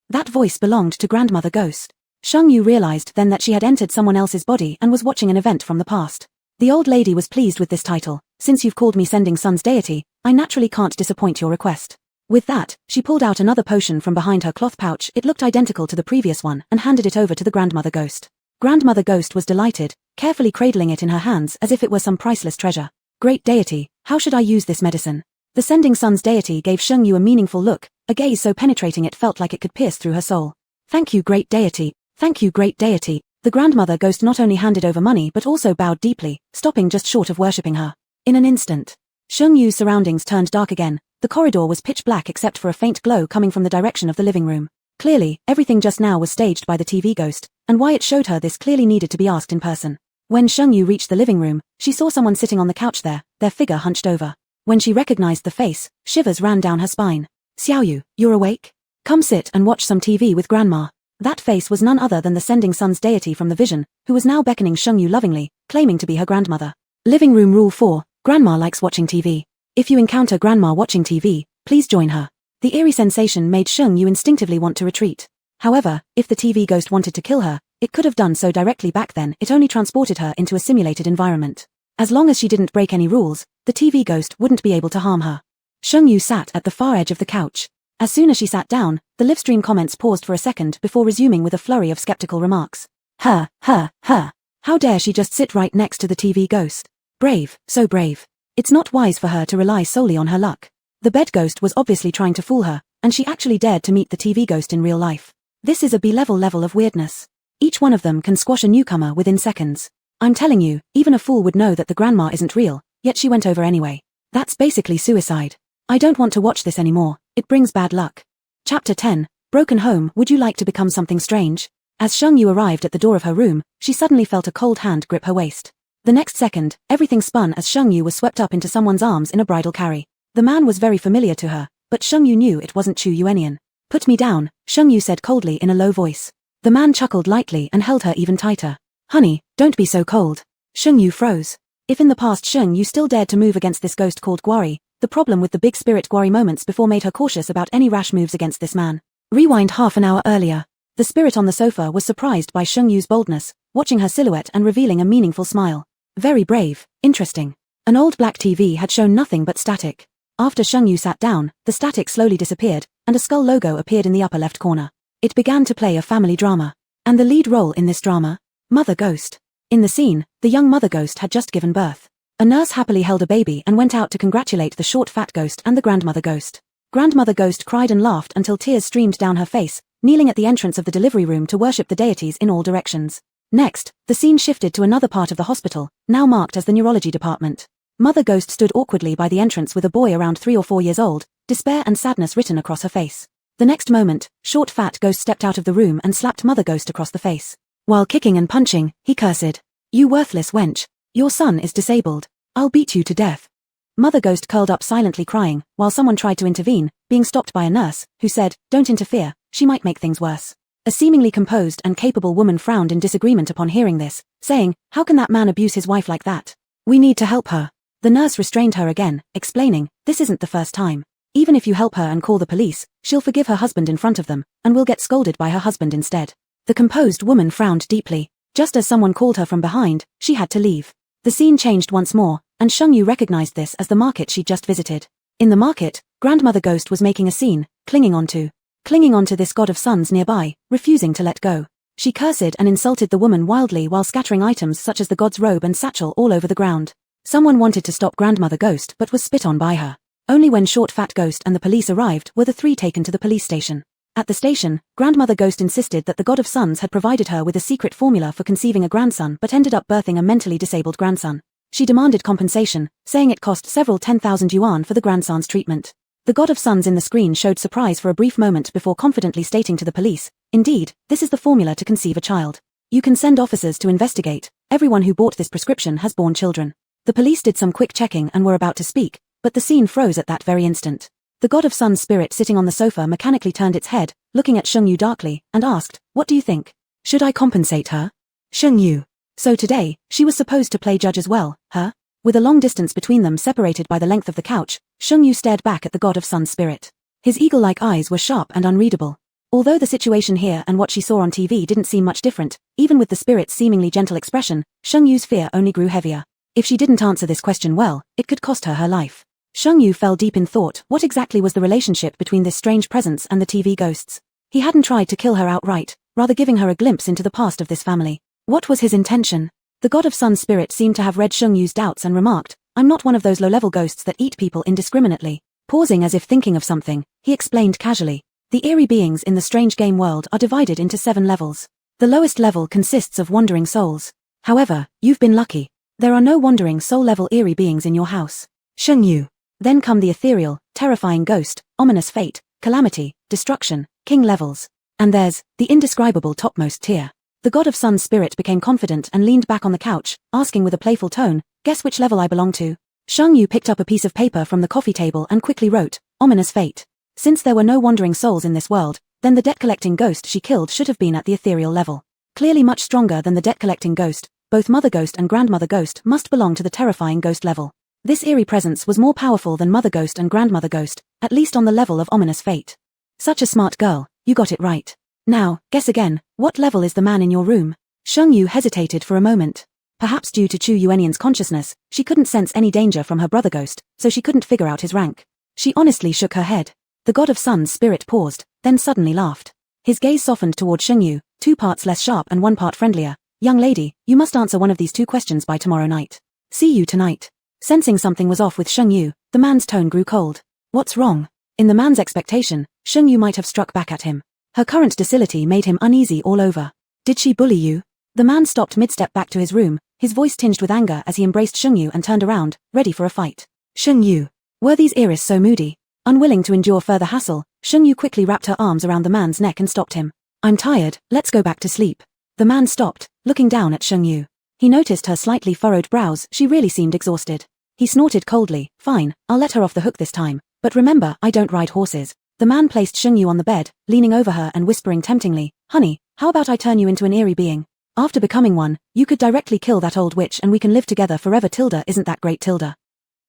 That voice belonged to Grandmother Ghost. Sheng Yu realized then that she had entered someone else's body and was watching an event from the past. The old lady was pleased with this title. Since you've called me Sending Sons deity, I naturally can't disappoint your request. With that, she pulled out another potion from behind her cloth pouch. It looked identical to the previous one and handed it over to the Grandmother Ghost. Grandmother Ghost was delighted, carefully cradling it in her hands as if it were some priceless treasure. Great deity, how should I use this medicine? The Sending Sons deity gave Sheng Yu a meaningful look, a gaze so penetrating it felt like it could pierce through her soul. Thank you, great deity. Thank you, great deity. The Grandmother Ghost not only handed over money but also bowed deeply, stopping just short of worshipping her. In an instant, Sheng Yu's surroundings turned dark again. The corridor was pitch black except for a faint glow coming from the direction of the living room. Clearly, everything just now was staged by the TV ghost, and why it showed her this clearly needed to be asked in person. When Sheng Yu reached the living room, she saw someone sitting on the couch there, their figure hunched over. When she recognized the face, shivers ran down her spine. Xiaoyu, you're awake? Come sit and watch some TV with Grandma. That face was none other than the Sending Sons deity from the vision, who was now beckoning Sheng Yu lovingly, claiming to be her grandmother. Living room rule 4, Grandma likes watching TV. If you encounter Grandma watching TV, please join her. The eerie sensation made Sheng Yu instinctively want to retreat. However, if the TV ghost wanted to kill her, it could have done so directly back then. It only transported her into a simulated environment. As long as she didn't break any rules, the TV ghost wouldn't be able to harm her. Sheng Yu sat at the far edge of the couch. As soon as she sat down, the livestream comments paused for a second before resuming with a flurry of skeptical remarks. Her. How dare she just sit right next to the TV ghost? Brave, so brave. It's not wise for her to rely solely on her luck. The bed ghost was obviously trying to fool her, and she actually dared to meet the TV ghost in real life. This is a B-level of weirdness. Each one of them can squash a newcomer within seconds. I'm telling you, even a fool would know that the grandma isn't real, yet she went over anyway. That's basically suicide. I don't want to watch this anymore, it brings bad luck. Chapter 10, Broken Home. Would you like to become something strange? As Sheng Yu arrived at the door of her room, she suddenly felt a cold hand grip her waist. The next second, everything spun as Sheng Yu was swept up into someone's arms in a bridal carry. The man was very familiar to her, but Sheng Yu knew it wasn't Chu Yuanian. Put me down, Sheng Yu said coldly in a low voice. The man chuckled lightly and held her even tighter. Honey, don't be so cold. Sheng Yu froze. If in the past Sheng Yu still dared to move against this ghost called Guari, the problem with the big spirit Guari moments before made her cautious about any rash moves against this man. Rewind half an hour earlier. The spirit on the sofa was surprised by Sheng Yu's boldness, watching her silhouette and revealing a meaningful smile. Very brave, interesting. An old black TV had shown nothing but static. After Sheng Yu sat down, the static slowly disappeared, and a skull logo appeared in the upper left corner. It began to play a family drama. And the lead role in this drama? Mother Ghost. In the scene, the young Mother Ghost had just given birth. A nurse happily held a baby and went out to congratulate the short fat ghost and the Grandmother Ghost. Grandmother Ghost cried and laughed until tears streamed down her face, kneeling at the entrance of the delivery room to worship the deities in all directions. Next, the scene shifted to another part of the hospital, now marked as the neurology department. Mother Ghost stood awkwardly by the entrance with a boy around 3 or 4 years old, despair and sadness written across her face. The next moment, short fat ghost stepped out of the room and slapped Mother Ghost across the face. While kicking and punching, he cursed. You worthless wench. Your son is disabled. I'll beat you to death. Mother Ghost curled up silently crying, while someone tried to intervene, being stopped by a nurse, who said, Don't interfere, she might make things worse. A seemingly composed and capable woman frowned in disagreement upon hearing this, saying, How can that man abuse his wife like that? We need to help her. The nurse restrained her again, explaining, This isn't the first time. Even if you help her and call the police, she'll forgive her husband in front of them, and will get scolded by her husband instead. The composed woman frowned deeply. Just as someone called her from behind, she had to leave. The scene changed once more, and Sheng Yu recognized this as the market she'd just visited. In the market, Grandmother Ghost was making a scene, clinging onto this god of sons nearby, refusing to let go. She cursed and insulted the woman wildly while scattering items such as the god's robe and satchel all over the ground. Someone wanted to stop Grandmother Ghost but was spit on by her. Only when Short Fat Ghost and the police arrived were the three taken to the police station. At the station, Grandmother Ghost insisted that the god of sons had provided her with a secret formula for conceiving a grandson but ended up birthing a mentally disabled grandson. She demanded compensation, saying it cost several 10,000 yuan for the grandson's treatment. The god of sons in the screen showed surprise for a brief moment before confidently stating to the police, "Indeed, this is the formula to conceive a child. You can send officers to investigate. Everyone who bought this prescription has born children." The police did some quick checking and were about to speak, but the scene froze at that very instant. The god of sun's spirit sitting on the sofa mechanically turned its head, looking at Sheng Yu darkly, and asked, "What do you think? Should I compensate her?" Sheng Yu. So today, she was supposed to play judge as well, huh? With a long distance between them separated by the length of the couch, Sheng Yu stared back at the god of sun's spirit. His eagle-like eyes were sharp and unreadable. Although the situation here and what she saw on TV didn't seem much different, even with the spirit's seemingly gentle expression, Sheng Yu's fear only grew heavier. If she didn't answer this question well, it could cost her life. Sheng Yu fell deep in thought. What exactly was the relationship between this strange presence and the TV ghosts? He hadn't tried to kill her outright, rather giving her a glimpse into the past of this family. What was his intention? The god of sun's spirit seemed to have read Sheng Yu's doubts and remarked, "I'm not one of those low-level ghosts that eat people indiscriminately." Pausing as if thinking of something, he explained casually, "The eerie beings in the strange game world are divided into 7 levels. The lowest level consists of wandering souls. However, you've been lucky. There are no wandering soul-level eerie beings in your house." Sheng Yu. Then come the ethereal, terrifying ghost, ominous fate, calamity, destruction, king levels. And there's the indescribable topmost tier. The god of sun's spirit became confident and leaned back on the couch, asking with a playful tone, "Guess which level I belong to?" Sheng Yu picked up a piece of paper from the coffee table and quickly wrote, "Ominous fate." Since there were no wandering souls in this world, then the debt-collecting ghost she killed should have been at the ethereal level. Clearly much stronger than the debt-collecting ghost, both Mother Ghost and Grandmother Ghost must belong to the terrifying ghost level. This eerie presence was more powerful than Mother Ghost and Grandmother Ghost, at least on the level of ominous fate. Such a smart girl, you got it right. Now, guess again, what level is the man in your room? Sheng Yu hesitated for a moment. Perhaps due to Chu Yuanian's consciousness, she couldn't sense any danger from her brother ghost, so she couldn't figure out his rank. She honestly shook her head. The god of sun's spirit paused, then suddenly laughed. His gaze softened toward Sheng Yu, 2 parts less sharp and 1 part friendlier. "Young lady, you must answer one of these 2 questions by tomorrow night. See you tonight." Sensing something was off with Sheng Yu, the man's tone grew cold. What's wrong? In the man's expectation, Sheng Yu might have struck back at him. Her current docility made him uneasy all over. "Did she bully you?" The man stopped mid-step back to his room, his voice tinged with anger as he embraced Sheng Yu and turned around, ready for a fight. Sheng Yu. Were these ears so moody? Unwilling to endure further hassle, Sheng Yu quickly wrapped her arms around the man's neck and stopped him. "I'm tired, let's go back to sleep." The man stopped, looking down at Sheng Yu. He noticed her slightly furrowed brows. She really seemed exhausted. He snorted coldly, "Fine, I'll let her off the hook this time, but remember, I don't ride horses." The man placed Sheng Yu on the bed, leaning over her and whispering temptingly, "Honey, how about I turn you into an eerie being? After becoming one, you could directly kill that old witch and we can live together forever. Tilda, isn't that great, Tilda?"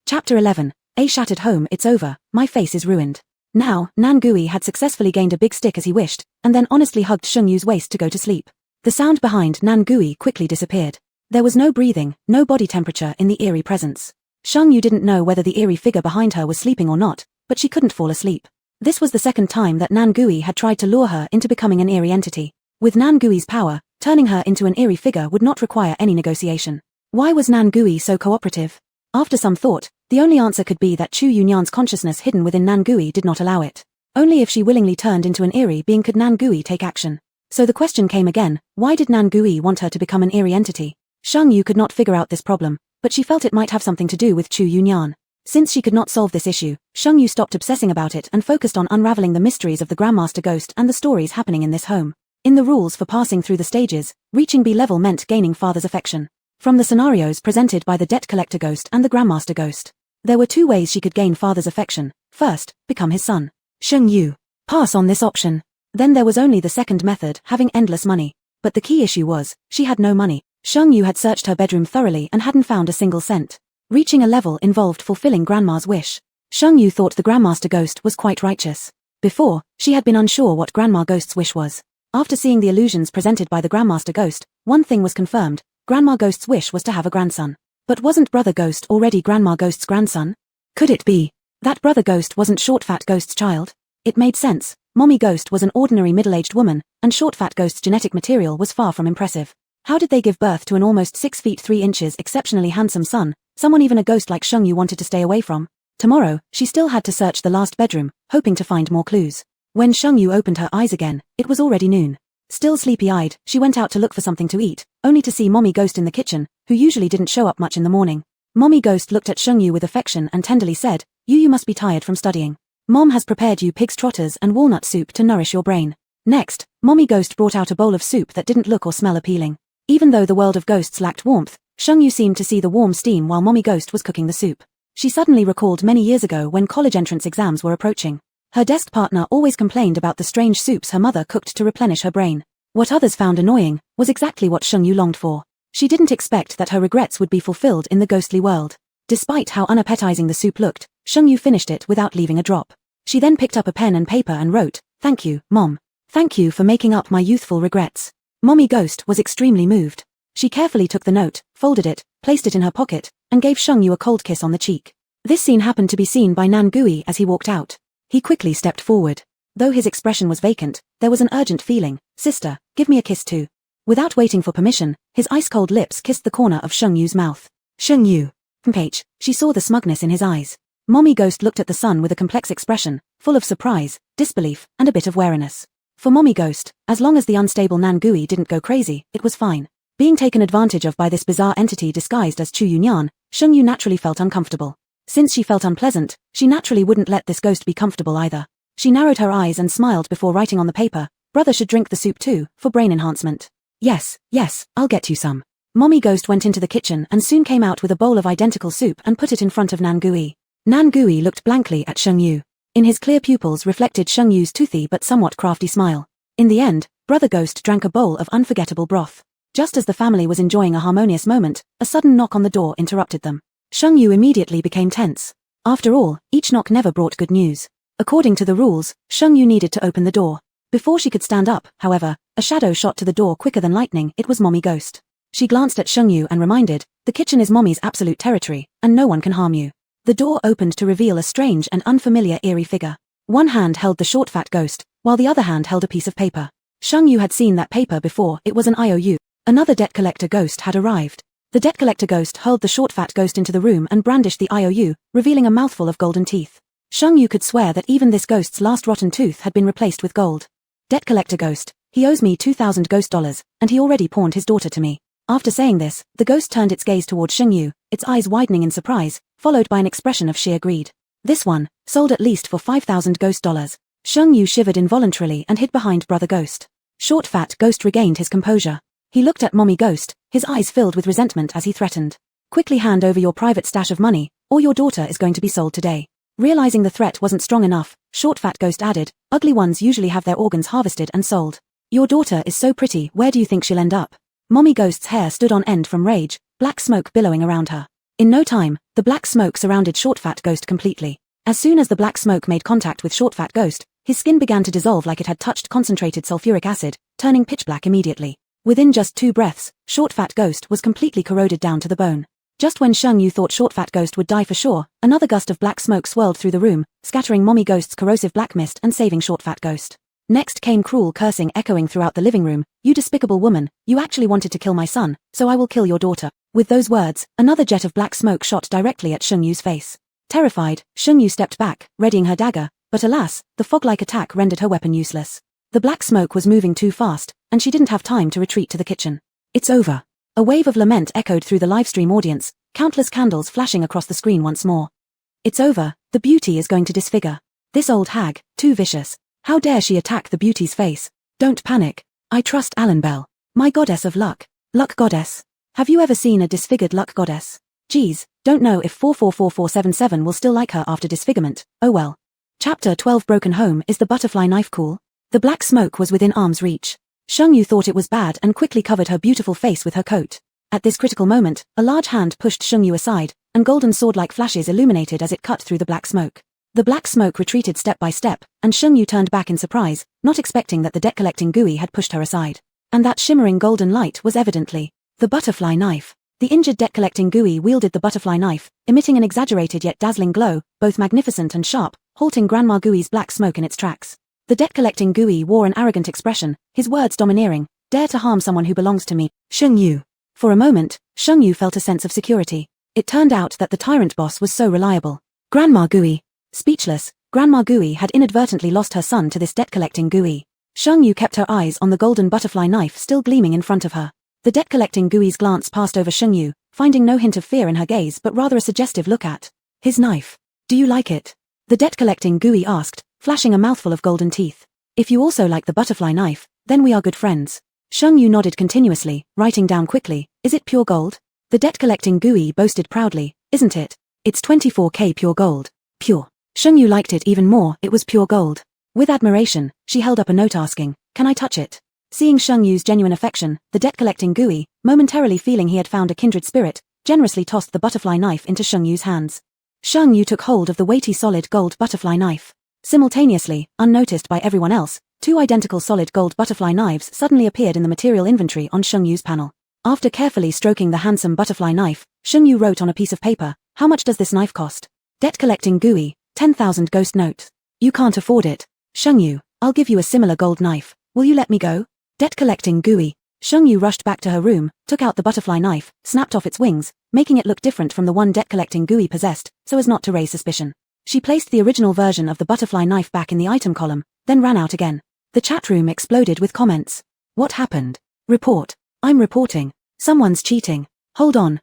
Chapter 11. A shattered home. It's over, my face is ruined. Now, Nan Gui had successfully gained a big stick as he wished, and then honestly hugged Sheng Yu's waist to go to sleep. The sound behind Nan Gui quickly disappeared. There was no breathing, no body temperature in the eerie presence. Sheng Yu didn't know whether the eerie figure behind her was sleeping or not, but she couldn't fall asleep. This was the second time that Nan Gui had tried to lure her into becoming an eerie entity. With Nan Gui's power, turning her into an eerie figure would not require any negotiation. Why was Nan Gui so cooperative? After some thought, the only answer could be that Chu Yunyan's consciousness hidden within Nan Gui did not allow it. Only if she willingly turned into an eerie being could Nan Gui take action. So the question came again, why did Nan Gui want her to become an eerie entity? Sheng Yu could not figure out this problem, but she felt it might have something to do with Chu Yunyan. Since she could not solve this issue, Sheng Yu stopped obsessing about it and focused on unraveling the mysteries of the Grandmaster Ghost and the stories happening in this home. In the rules for passing through the stages, reaching B level meant gaining father's affection. From the scenarios presented by the Debt Collector Ghost and the Grandmaster Ghost, there were 2 ways she could gain father's affection. First, become his son. Sheng Yu. Pass on this option. Then there was only the second method, having endless money. But the key issue was, she had no money. Sheng Yu had searched her bedroom thoroughly and hadn't found a single cent. Reaching a level involved fulfilling Grandma's wish. Sheng Yu thought the Grandmaster Ghost was quite righteous. Before, she had been unsure what Grandma Ghost's wish was. After seeing the illusions presented by the Grandmaster Ghost, one thing was confirmed, Grandma Ghost's wish was to have a grandson. But wasn't Brother Ghost already Grandma Ghost's grandson? Could it be that Brother Ghost wasn't Short Fat Ghost's child? It made sense. Mommy Ghost was an ordinary middle-aged woman, and Short Fat Ghost's genetic material was far from impressive. How did they give birth to an almost 6 feet 3 inches exceptionally handsome son, someone even a ghost like Sheng Yu wanted to stay away from? Tomorrow, she still had to search the last bedroom, hoping to find more clues. When Sheng Yu opened her eyes again, it was already noon. Still sleepy-eyed, she went out to look for something to eat, only to see Mommy Ghost in the kitchen, who usually didn't show up much in the morning. Mommy Ghost looked at Sheng Yu with affection and tenderly said, You must be tired from studying. Mom has prepared you pig's trotters and walnut soup to nourish your brain. Next, Mommy Ghost brought out a bowl of soup that didn't look or smell appealing. Even though the world of ghosts lacked warmth, Sheng Yu seemed to see the warm steam while Mommy Ghost was cooking the soup. She suddenly recalled many years ago when college entrance exams were approaching. Her desk partner always complained about the strange soups her mother cooked to replenish her brain. What others found annoying was exactly what Sheng Yu longed for. She didn't expect that her regrets would be fulfilled in the ghostly world. Despite how unappetizing the soup looked, Sheng Yu finished it without leaving a drop. She then picked up a pen and paper and wrote, Thank you, Mom. Thank you for making up my youthful regrets. Mommy Ghost was extremely moved. She carefully took the note, folded it, placed it in her pocket, and gave Sheng Yu a cold kiss on the cheek. This scene happened to be seen by Nan Gui as he walked out. He quickly stepped forward. Though his expression was vacant, there was an urgent feeling. Sister, give me a kiss too. Without waiting for permission, his ice-cold lips kissed the corner of Sheng Yu's mouth. Sheng Yu. She saw the smugness in his eyes. Mommy Ghost looked at the son with a complex expression, full of surprise, disbelief, and a bit of wariness. For Mommy Ghost, as long as the unstable Nan Gui didn't go crazy, it was fine. Being taken advantage of by this bizarre entity disguised as Chu Yunyan, Sheng Yu naturally felt uncomfortable. Since she felt unpleasant, she naturally wouldn't let this ghost be comfortable either. She narrowed her eyes and smiled before writing on the paper, Brother should drink the soup too, for brain enhancement. Yes, I'll get you some. Mommy Ghost went into the kitchen and soon came out with a bowl of identical soup and put it in front of Nan Gui. Nan Gui looked blankly at Sheng Yu. In his clear pupils reflected Sheng Yu's toothy but somewhat crafty smile. In the end, Brother Ghost drank a bowl of unforgettable broth. Just as the family was enjoying a harmonious moment, a sudden knock on the door interrupted them. Sheng Yu immediately became tense. After all, each knock never brought good news. According to the rules, Sheng Yu needed to open the door. Before she could stand up, however, a shadow shot to the door quicker than lightning. It was Mommy Ghost. She glanced at Sheng Yu and reminded, the kitchen is Mommy's absolute territory, and no one can harm you. The door opened to reveal a strange and unfamiliar eerie figure. One hand held the short fat ghost, while the other hand held a piece of paper. Sheng Yu had seen that paper before. It was an IOU. Another debt collector ghost had arrived. The debt collector ghost hurled the short fat ghost into the room and brandished the IOU, revealing a mouthful of golden teeth. Sheng Yu could swear that even this ghost's last rotten tooth had been replaced with gold. Debt collector ghost, he owes me 2,000 ghost dollars, and he already pawned his daughter to me. After saying this, the ghost turned its gaze toward Sheng Yu, its eyes widening in surprise, followed by an expression of sheer greed. This one, sold at least for 5,000 ghost dollars. Sheng Yu shivered involuntarily and hid behind Brother Ghost. Short fat ghost regained his composure. He looked at Mommy Ghost, his eyes filled with resentment as he threatened. Quickly hand over your private stash of money, or your daughter is going to be sold today. Realizing the threat wasn't strong enough, Short Fat Ghost added, ugly ones usually have their organs harvested and sold. Your daughter is so pretty, where do you think she'll end up? Mommy Ghost's hair stood on end from rage, black smoke billowing around her. In no time, the black smoke surrounded Short Fat Ghost completely. As soon as the black smoke made contact with Short Fat Ghost, his skin began to dissolve like it had touched concentrated sulfuric acid, turning pitch black immediately. Within just 2 breaths, Short Fat Ghost was completely corroded down to the bone. Just when Sheng Yu thought Short Fat Ghost would die for sure, another gust of black smoke swirled through the room, scattering Mommy Ghost's corrosive black mist and saving Short Fat Ghost. Next came cruel cursing echoing throughout the living room. You despicable woman, you actually wanted to kill my son, so I will kill your daughter. With those words, another jet of black smoke shot directly at Sheng Yu's face. Terrified, Sheng Yu stepped back, readying her dagger, but alas, the fog-like attack rendered her weapon useless. The black smoke was moving too fast, and she didn't have time to retreat to the kitchen. It's over. A wave of lament echoed through the livestream audience, countless candles flashing across the screen once more. It's over, the beauty is going to disfigure. This old hag, too vicious. How dare she attack the beauty's face? Don't panic. I trust Alan Bell, my goddess of luck. Luck goddess. Have you ever seen a disfigured luck goddess? Geez, don't know if 444477 will still like her after disfigurement. Oh well. Chapter 12 Broken Home. Is the butterfly knife cool? The black smoke was within arm's reach. Sheng Yu thought it was bad and quickly covered her beautiful face with her coat. At this critical moment, a large hand pushed Sheng Yu aside, and golden sword-like flashes illuminated as it cut through the black smoke. The black smoke retreated step by step, and Sheng Yu turned back in surprise, not expecting that the debt-collecting Gui had pushed her aside. And that shimmering golden light was evidently the butterfly knife. The injured debt-collecting Gui wielded the butterfly knife, emitting an exaggerated yet dazzling glow, both magnificent and sharp, halting Grandma Gui's black smoke in its tracks. The debt-collecting Gui wore an arrogant expression, his words domineering, dare to harm someone who belongs to me, Sheng Yu. For a moment, Sheng Yu felt a sense of security. It turned out that the tyrant boss was so reliable. Grandma Gui. Speechless, Grandma Gui had inadvertently lost her son to this debt-collecting Gui. Sheng Yu kept her eyes on the golden butterfly knife still gleaming in front of her. The debt-collecting Gui's glance passed over Sheng Yu, finding no hint of fear in her gaze but rather a suggestive look at his knife. Do you like it? The debt-collecting Gooey asked, flashing a mouthful of golden teeth. If you also like the butterfly knife, then we are good friends. Sheng Yu nodded continuously, writing down quickly, is it pure gold? The debt-collecting Gooey boasted proudly, isn't it? It's 24K pure gold. Pure. Sheng Yu liked it even more, it was pure gold. With admiration, she held up a note asking, can I touch it? Seeing Sheng Yu's genuine affection, the debt-collecting Gooey, momentarily feeling he had found a kindred spirit, generously tossed the butterfly knife into Sheng Yu's hands. Sheng Yu took hold of the weighty solid gold butterfly knife. Simultaneously, unnoticed by everyone else, two identical solid gold butterfly knives suddenly appeared in the material inventory on Sheng Yu's panel. After carefully stroking the handsome butterfly knife, Sheng Yu wrote on a piece of paper, how much does this knife cost? Debt-collecting Gooey, 10,000 ghost note. You can't afford it. Sheng Yu, I'll give you a similar gold knife. Will you let me go? Debt-collecting Gooey. Sheng Yu rushed back to her room, took out the butterfly knife, snapped off its wings, making it look different from the one debt-collecting Gooey possessed, so as not to raise suspicion. She placed the original version of the butterfly knife back in the item column, then ran out again. The chat room exploded with comments. What happened? Report. I'm reporting. Someone's cheating. Hold on,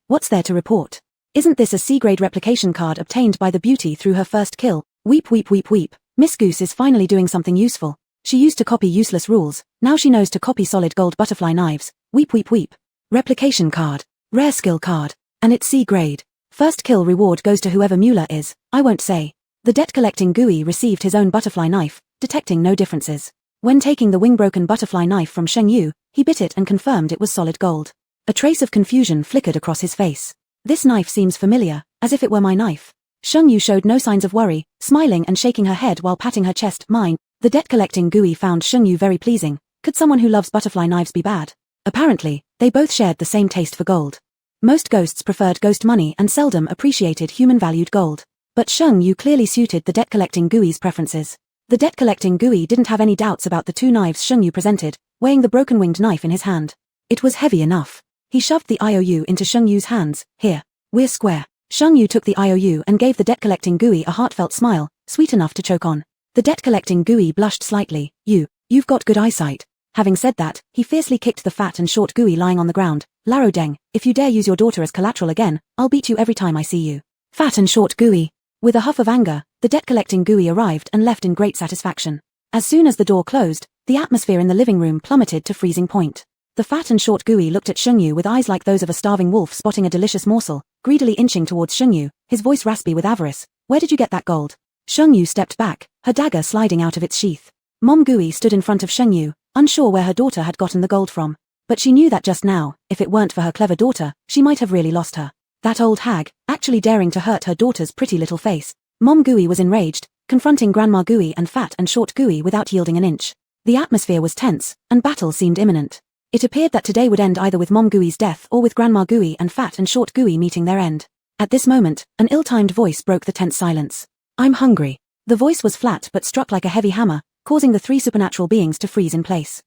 what's there to report? Isn't this a C-grade replication card obtained by the beauty through her first kill? Weep weep weep weep. Miss Goose is finally doing something useful. She used to copy useless rules, now she knows to copy solid gold butterfly knives. Weep weep weep. Replication card. Rare skill card. And it's C-grade. First kill reward goes to whoever Mueller is, I won't say. The debt-collecting Gooey received his own butterfly knife, detecting no differences. When taking the wing-broken butterfly knife from Sheng Yu, he bit it and confirmed it was solid gold. A trace of confusion flickered across his face. This knife seems familiar, as if it were my knife. Sheng Yu showed no signs of worry, smiling and shaking her head while patting her chest. Mine. The debt-collecting Gooey found Sheng Yu very pleasing. Could someone who loves butterfly knives be bad? Apparently, they both shared the same taste for gold. Most ghosts preferred ghost money and seldom appreciated human-valued gold. But Sheng Yu clearly suited the debt-collecting Gooey's preferences. The debt-collecting Gooey didn't have any doubts about the two knives Sheng Yu presented, weighing the broken-winged knife in his hand. It was heavy enough. He shoved the IOU into Sheng Yu's hands. Here. We're square. Sheng Yu took the IOU and gave the debt-collecting Gooey a heartfelt smile, sweet enough to choke on. The debt-collecting Gooey blushed slightly. You've got good eyesight. Having said that, he fiercely kicked the fat and short Gooey lying on the ground. Laro Deng, if you dare use your daughter as collateral again, I'll beat you every time I see you. Fat and short Gooey. With a huff of anger, the debt-collecting Gooey arrived and left in great satisfaction. As soon as the door closed, the atmosphere in the living room plummeted to freezing point. The fat and short Gooey looked at Sheng Yu with eyes like those of a starving wolf spotting a delicious morsel, greedily inching towards Sheng Yu, his voice raspy with avarice. Where did you get that gold? Sheng Yu stepped back, her dagger sliding out of its sheath. Mom Gooey stood in front of Sheng Yu, unsure where her daughter had gotten the gold from. But she knew that just now, if it weren't for her clever daughter, she might have really lost her. That old hag, actually daring to hurt her daughter's pretty little face. Mom Gooey was enraged, confronting Grandma Gooey and Fat and Short Gooey without yielding an inch. The atmosphere was tense, and battle seemed imminent. It appeared that today would end either with Mom Gooey's death or with Grandma Gooey and Fat and Short Gooey meeting their end. At this moment, an ill-timed voice broke the tense silence. I'm hungry. The voice was flat but struck like a heavy hammer, causing the three supernatural beings to freeze in place.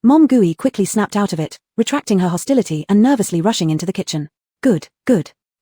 Mom Gooey quickly snapped out of it, retracting her hostility and nervously rushing into the kitchen. Good.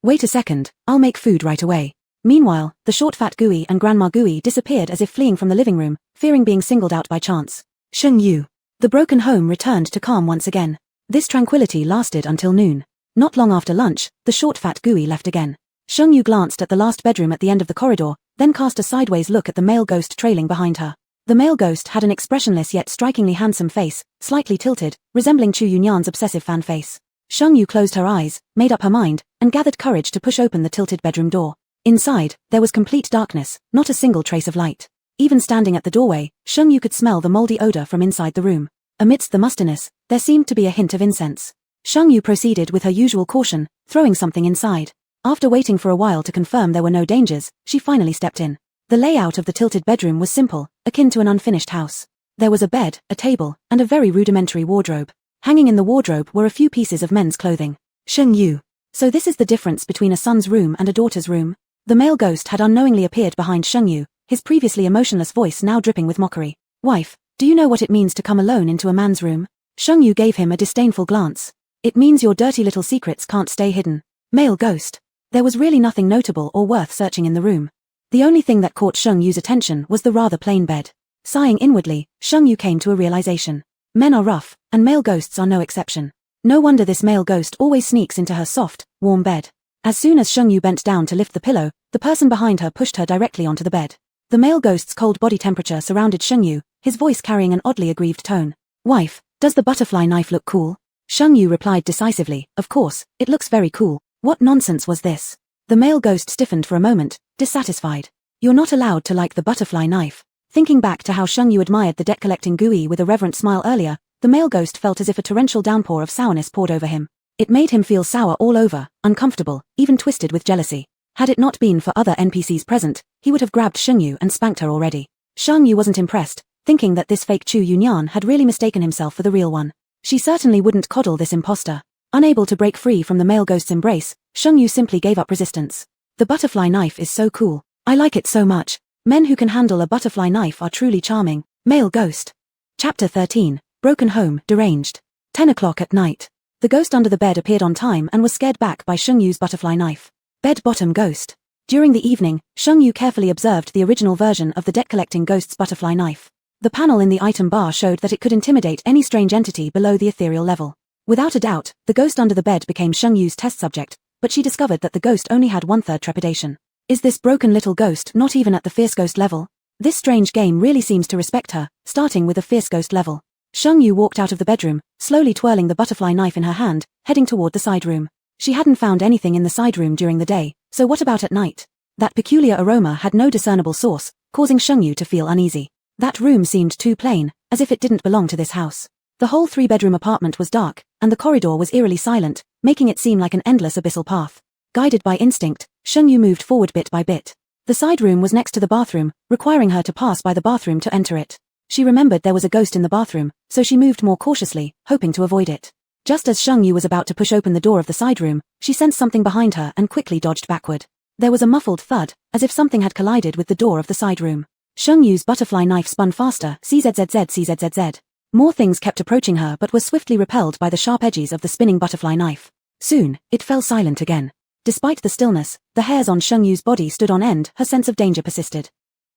Wait a second, I'll make food right away. Meanwhile, the short fat Gooey and Grandma Gooey disappeared as if fleeing from the living room, fearing being singled out by chance. Sheng Yu. The broken home returned to calm once again. This tranquility lasted until noon. Not long after lunch, the short fat Gooey left again. Sheng Yu glanced at the last bedroom at the end of the corridor, then cast a sideways look at the male ghost trailing behind her. The male ghost had an expressionless yet strikingly handsome face, slightly tilted, resembling Chu Yunyan's obsessive fan face. Sheng Yu closed her eyes, made up her mind, and gathered courage to push open the tilted bedroom door. Inside, there was complete darkness, not a single trace of light. Even standing at the doorway, Sheng Yu could smell the moldy odor from inside the room. Amidst the mustiness, there seemed to be a hint of incense. Sheng Yu proceeded with her usual caution, throwing something inside. After waiting for a while to confirm there were no dangers, she finally stepped in. The layout of the tilted bedroom was simple, akin to an unfinished house. There was a bed, a table, and a very rudimentary wardrobe. Hanging in the wardrobe were a few pieces of men's clothing. Sheng Yu. So this is the difference between a son's room and a daughter's room? The male ghost had unknowingly appeared behind Sheng Yu, his previously emotionless voice now dripping with mockery. Wife, do you know what it means to come alone into a man's room? Sheng Yu gave him a disdainful glance. It means your dirty little secrets can't stay hidden. Male ghost. There was really nothing notable or worth searching in the room. The only thing that caught Sheng Yu's attention was the rather plain bed. Sighing inwardly, Sheng Yu came to a realization. Men are rough, and male ghosts are no exception. No wonder this male ghost always sneaks into her soft, warm bed. As soon as Sheng Yu bent down to lift the pillow, the person behind her pushed her directly onto the bed. The male ghost's cold body temperature surrounded Sheng Yu, his voice carrying an oddly aggrieved tone. Wife, does the butterfly knife look cool? Sheng Yu replied decisively, of course, it looks very cool. What nonsense was this? The male ghost stiffened for a moment, dissatisfied. You're not allowed to like the butterfly knife. Thinking back to how Sheng Yu admired the debt-collecting Gui with a reverent smile earlier, the male ghost felt as if a torrential downpour of sourness poured over him. It made him feel sour all over, uncomfortable, even twisted with jealousy. Had it not been for other NPCs present, he would have grabbed Sheng Yu and spanked her already. Sheng Yu wasn't impressed, thinking that this fake Chu Yunyan had really mistaken himself for the real one. She certainly wouldn't coddle this imposter. Unable to break free from the male ghost's embrace, Sheng Yu simply gave up resistance. The butterfly knife is so cool. I like it so much. Men who can handle a butterfly knife are truly charming. Male ghost. Chapter 13. Broken home, deranged. 10 o'clock at night. The ghost under the bed appeared on time and was scared back by Sheng Yu's butterfly knife. Bed bottom ghost. During the evening, Sheng Yu carefully observed the original version of the debt-collecting ghost's butterfly knife. The panel in the item bar showed that it could intimidate any strange entity below the ethereal level. Without a doubt, the ghost under the bed became Sheng Yu's test subject, but she discovered that the ghost only had 1/3 trepidation. Is this broken little ghost not even at the fierce ghost level? This strange game really seems to respect her, starting with a fierce ghost level. Sheng Yu walked out of the bedroom, slowly twirling the butterfly knife in her hand, heading toward the side room. She hadn't found anything in the side room during the day, so what about at night? That peculiar aroma had no discernible source, causing Sheng Yu to feel uneasy. That room seemed too plain, as if it didn't belong to this house. The whole 3-bedroom apartment was dark, and the corridor was eerily silent, making it seem like an endless abyssal path. Guided by instinct, Sheng Yu moved forward bit by bit. The side room was next to the bathroom, requiring her to pass by the bathroom to enter it. She remembered there was a ghost in the bathroom, so she moved more cautiously, hoping to avoid it. Just as Sheng Yu was about to push open the door of the side room, she sensed something behind her and quickly dodged backward. There was a muffled thud, as if something had collided with the door of the side room. Sheng Yu's butterfly knife spun faster, CZZZ. More things kept approaching her but were swiftly repelled by the sharp edges of the spinning butterfly knife. Soon, it fell silent again. Despite the stillness, the hairs on Sheng Yu's body stood on end, her sense of danger persisted.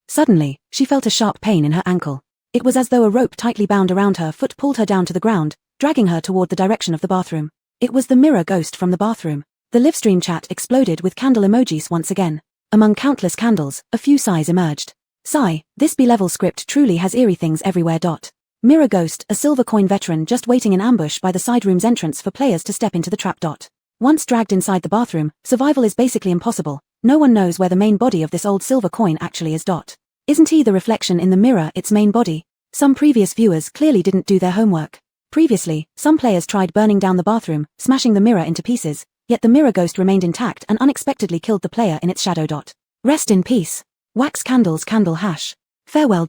Suddenly, she felt a sharp pain in her ankle. It was as though a rope tightly bound around her foot pulled her down to the ground, dragging her toward the direction of the bathroom. It was the mirror ghost from the bathroom. The livestream chat exploded with candle emojis once again. Among countless candles, a few sighs emerged. Sigh, this B-level script truly has eerie things everywhere. Mirror ghost, a silver coin veteran just waiting in ambush by the side room's entrance for players to step into the trap. Once dragged inside the bathroom, survival is basically impossible. No one knows where the main body of this old silver coin actually is. Isn't he the reflection in the mirror its main body? Some previous viewers clearly didn't do their homework. Previously, some players tried burning down the bathroom, smashing the mirror into pieces, yet the mirror ghost remained intact and unexpectedly killed the player in its shadow. Rest in peace. Wax candles candle hash. Farewell.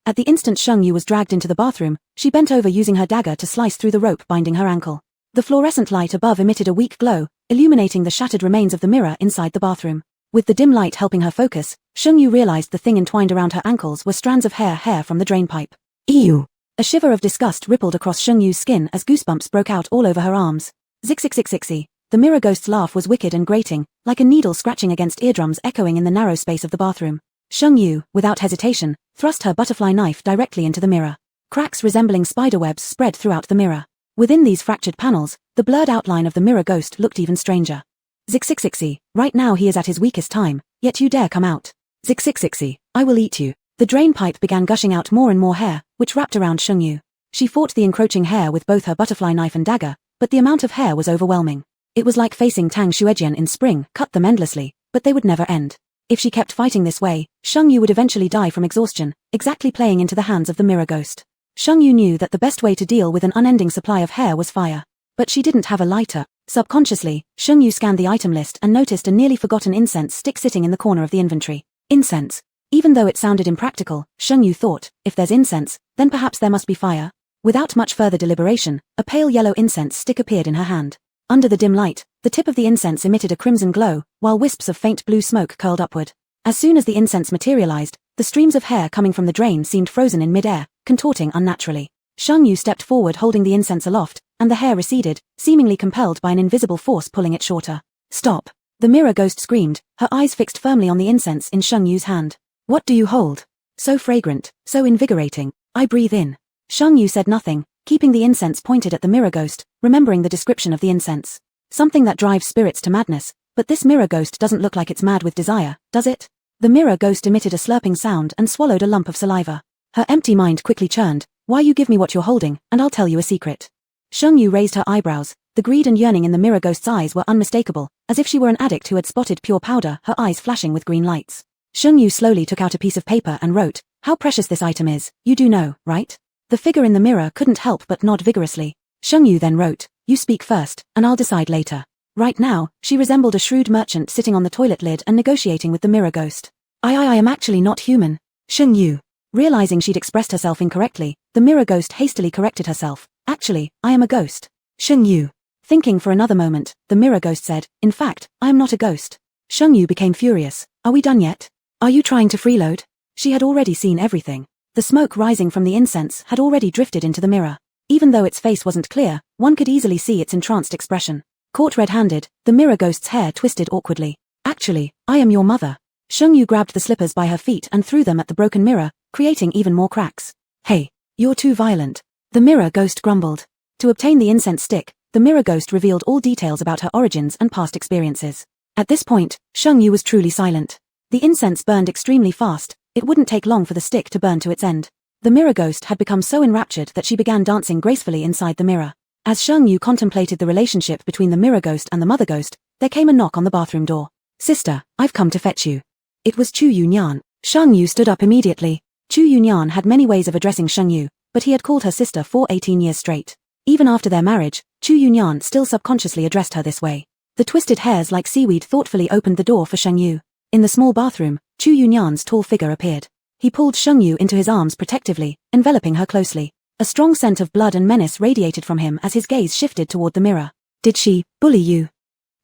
At the instant Sheng Yu was dragged into the bathroom, she bent over using her dagger to slice through the rope binding her ankle. The fluorescent light above emitted a weak glow, illuminating the shattered remains of the mirror inside the bathroom. With the dim light helping her focus, Sheng Yu realized the thing entwined around her ankles were strands of hair from the drain pipe. Ew! A shiver of disgust rippled across Sheng Yu's skin as goosebumps broke out all over her arms. Zixixixixi. The mirror ghost's laugh was wicked and grating, like a needle scratching against eardrums echoing in the narrow space of the bathroom. Sheng Yu, without hesitation, thrust her butterfly knife directly into the mirror. Cracks resembling spiderwebs spread throughout the mirror. Within these fractured panels, the blurred outline of the mirror ghost looked even stranger. Zixixixi, right now he is at his weakest time, yet you dare come out. Zixixixi, I will eat you. The drain pipe began gushing out more and more hair, which wrapped around Sheng Yu. She fought the encroaching hair with both her butterfly knife and dagger, but the amount of hair was overwhelming. It was like facing Tang Xuejian in spring, cut them endlessly, but they would never end. If she kept fighting this way, Sheng Yu would eventually die from exhaustion, exactly playing into the hands of the mirror ghost. Sheng Yu knew that the best way to deal with an unending supply of hair was fire. But she didn't have a lighter. Subconsciously, Sheng Yu scanned the item list and noticed a nearly forgotten incense stick sitting in the corner of the inventory. Incense. Even though it sounded impractical, Sheng Yu thought, if there's incense, then perhaps there must be fire. Without much further deliberation, a pale yellow incense stick appeared in her hand. Under the dim light, the tip of the incense emitted a crimson glow, while wisps of faint blue smoke curled upward. As soon as the incense materialized, the streams of hair coming from the drain seemed frozen in mid-air, contorting unnaturally. Sheng Yu stepped forward holding the incense aloft, and the hair receded, seemingly compelled by an invisible force pulling it shorter. Stop! The mirror ghost screamed, her eyes fixed firmly on the incense in Sheng Yu's hand. What do you hold? So fragrant, so invigorating. I breathe in. Sheng Yu said nothing, keeping the incense pointed at the mirror ghost, remembering the description of the incense. Something that drives spirits to madness, but this mirror ghost doesn't look like it's mad with desire, does it? The mirror ghost emitted a slurping sound and swallowed a lump of saliva. Her empty mind quickly churned. Why you give me what you're holding, and I'll tell you a secret. Shengyu raised her eyebrows. The greed and yearning in the mirror ghost's eyes were unmistakable, as if she were an addict who had spotted pure powder, her eyes flashing with green lights. Shengyu slowly took out a piece of paper and wrote, "How precious this item is, you do know, right?" The figure in the mirror couldn't help but nod vigorously. Shengyu then wrote, "You speak first, and I'll decide later." Right now, she resembled a shrewd merchant sitting on the toilet lid and negotiating with the mirror ghost. I am actually not human. Shengyu. Realizing she'd expressed herself incorrectly, the mirror ghost hastily corrected herself. Actually, I am a ghost. Shengyu. Thinking for another moment, the mirror ghost said, "In fact, I am not a ghost." Shengyu became furious. "Are we done yet? Are you trying to freeload?" She had already seen everything. The smoke rising from the incense had already drifted into the mirror. Even though its face wasn't clear, one could easily see its entranced expression. Caught red-handed, the mirror ghost's hair twisted awkwardly. "Actually, I am your mother." Shengyu grabbed the slippers by her feet and threw them at the broken mirror, creating even more cracks. "Hey, you're too violent." The mirror ghost grumbled. To obtain the incense stick, the mirror ghost revealed all details about her origins and past experiences. At this point, Shengyu was truly silent. The incense burned extremely fast. It wouldn't take long for the stick to burn to its end. The mirror ghost had become so enraptured that she began dancing gracefully inside the mirror. As Shengyu contemplated the relationship between the mirror ghost and the mother ghost, there came a knock on the bathroom door. "Sister, I've come to fetch you." It was Chu Yunyan. Shengyu stood up immediately. Chu Yunyan had many ways of addressing Shengyu, but he had called her sister for 18 years straight. Even after their marriage, Chu Yunyan still subconsciously addressed her this way. The twisted hairs like seaweed thoughtfully opened the door for Shengyu. In the small bathroom, Chu Yunyan's tall figure appeared. He pulled Shengyu into his arms protectively, enveloping her closely. A strong scent of blood and menace radiated from him as his gaze shifted toward the mirror. "Did she bully you?"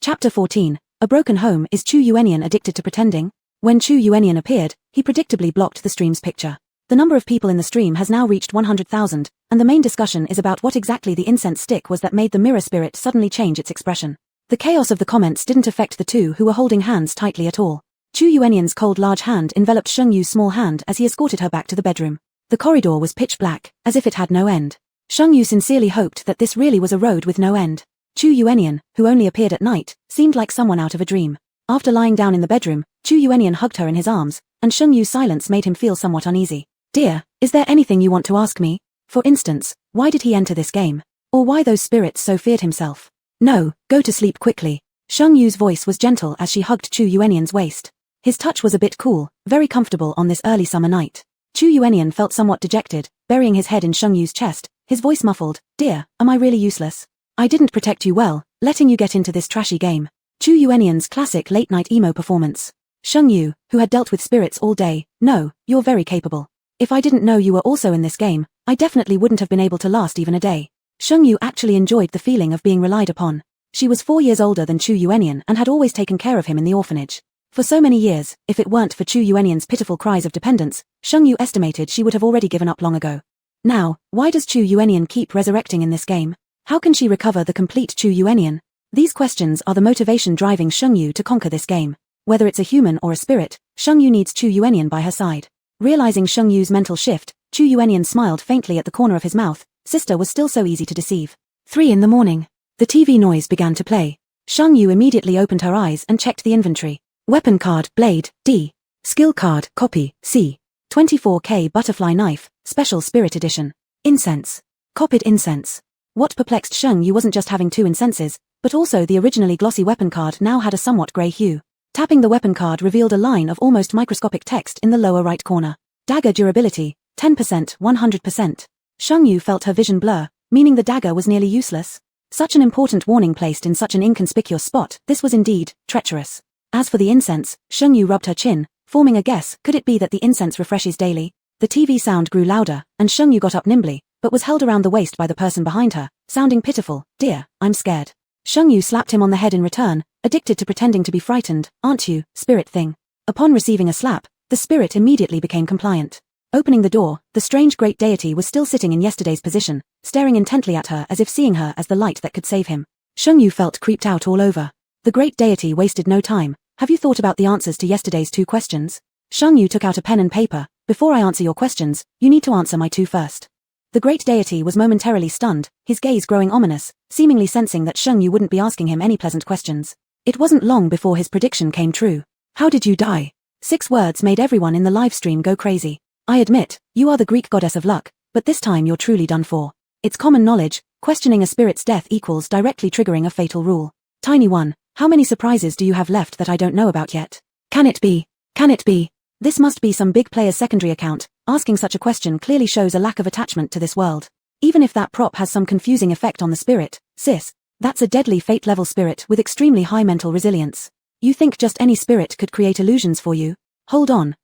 Chapter 14. A broken home. Is Chu Yuanian addicted to pretending? When Chu Yuanian appeared, he predictably blocked the stream's picture. The number of people in the stream has now reached 100,000, and the main discussion is about what exactly the incense stick was that made the mirror spirit suddenly change its expression. The chaos of the comments didn't affect the two who were holding hands tightly at all. Chu Yuanian's cold large hand enveloped Shengyu's small hand as he escorted her back to the bedroom. The corridor was pitch black, as if it had no end. Shengyu sincerely hoped that this really was a road with no end. Chu Yuanian, who only appeared at night, seemed like someone out of a dream. After lying down in the bedroom, Chu Yuanian hugged her in his arms, and Shengyu's silence made him feel somewhat uneasy. "Dear, is there anything you want to ask me? For instance, why did he enter this game? Or why those spirits so feared himself?" "No, go to sleep quickly." Shengyu's voice was gentle as she hugged Chu Yuanian's waist. His touch was a bit cool, very comfortable on this early summer night. Chu Yuanian felt somewhat dejected, burying his head in Shengyu's chest, his voice muffled. "Dear, am I really useless? I didn't protect you well, letting you get into this trashy game." Chu Yuanian's classic late-night emo performance. Shengyu, who had dealt with spirits all day, "No, you're very capable. If I didn't know you were also in this game, I definitely wouldn't have been able to last even a day." Shengyu actually enjoyed the feeling of being relied upon. She was 4 years older than Chu Yuanian and had always taken care of him in the orphanage. For so many years, if it weren't for Chu Yuanian's pitiful cries of dependence, Shengyu estimated she would have already given up long ago. Now, why does Chu Yuanian keep resurrecting in this game? How can she recover the complete Chu Yuanian? These questions are the motivation driving Shengyu to conquer this game. Whether it's a human or a spirit, Shengyu needs Chu Yuanian by her side. Realizing Shengyu's mental shift, Chu Yuanian smiled faintly at the corner of his mouth. Sister was still so easy to deceive. 3 in the morning. The TV noise began to play. Shengyu immediately opened her eyes and checked the inventory. Weapon card, blade, D. Skill card, copy, C. 24K butterfly knife, special spirit edition. Incense. Copied incense. What perplexed Shengyu wasn't just having 2 incenses, but also the originally glossy weapon card now had a somewhat grey hue. Tapping the weapon card revealed a line of almost microscopic text in the lower right corner. Dagger durability, 10%, 100%. Shengyu felt her vision blur, meaning the dagger was nearly useless. Such an important warning placed in such an inconspicuous spot, this was indeed treacherous. As for the incense, Shengyu rubbed her chin, forming a guess. Could it be that the incense refreshes daily? The TV sound grew louder, and Shengyu got up nimbly, but was held around the waist by the person behind her, sounding pitiful. "Dear, I'm scared." Shengyu slapped him on the head in return, addicted to pretending to be frightened. "Aren't you, spirit thing?" Upon receiving a slap, the spirit immediately became compliant. Opening the door, the strange great deity was still sitting in yesterday's position, staring intently at her as if seeing her as the light that could save him. Shengyu felt creeped out all over. The great deity wasted no time. "Have you thought about the answers to yesterday's 2 questions?" Shengyu took out a pen and paper. "Before I answer your questions, you need to answer my 2 first." The great deity was momentarily stunned, his gaze growing ominous, seemingly sensing that Sheng Yu wouldn't be asking him any pleasant questions. It wasn't long before his prediction came true. How did you die? 6 words made everyone in the live stream go crazy. I admit, you are the Greek goddess of luck, but this time you're truly done for. It's common knowledge, questioning a spirit's death equals directly triggering a fatal rule. Tiny one, how many surprises do you have left that I don't know about yet? Can it be? Can it be? This must be some big player's secondary account. Asking such a question clearly shows a lack of attachment to this world. Even if that prop has some confusing effect on the spirit, sis, that's a deadly fate-level spirit with extremely high mental resilience. You think just any spirit could create illusions for you? Hold on,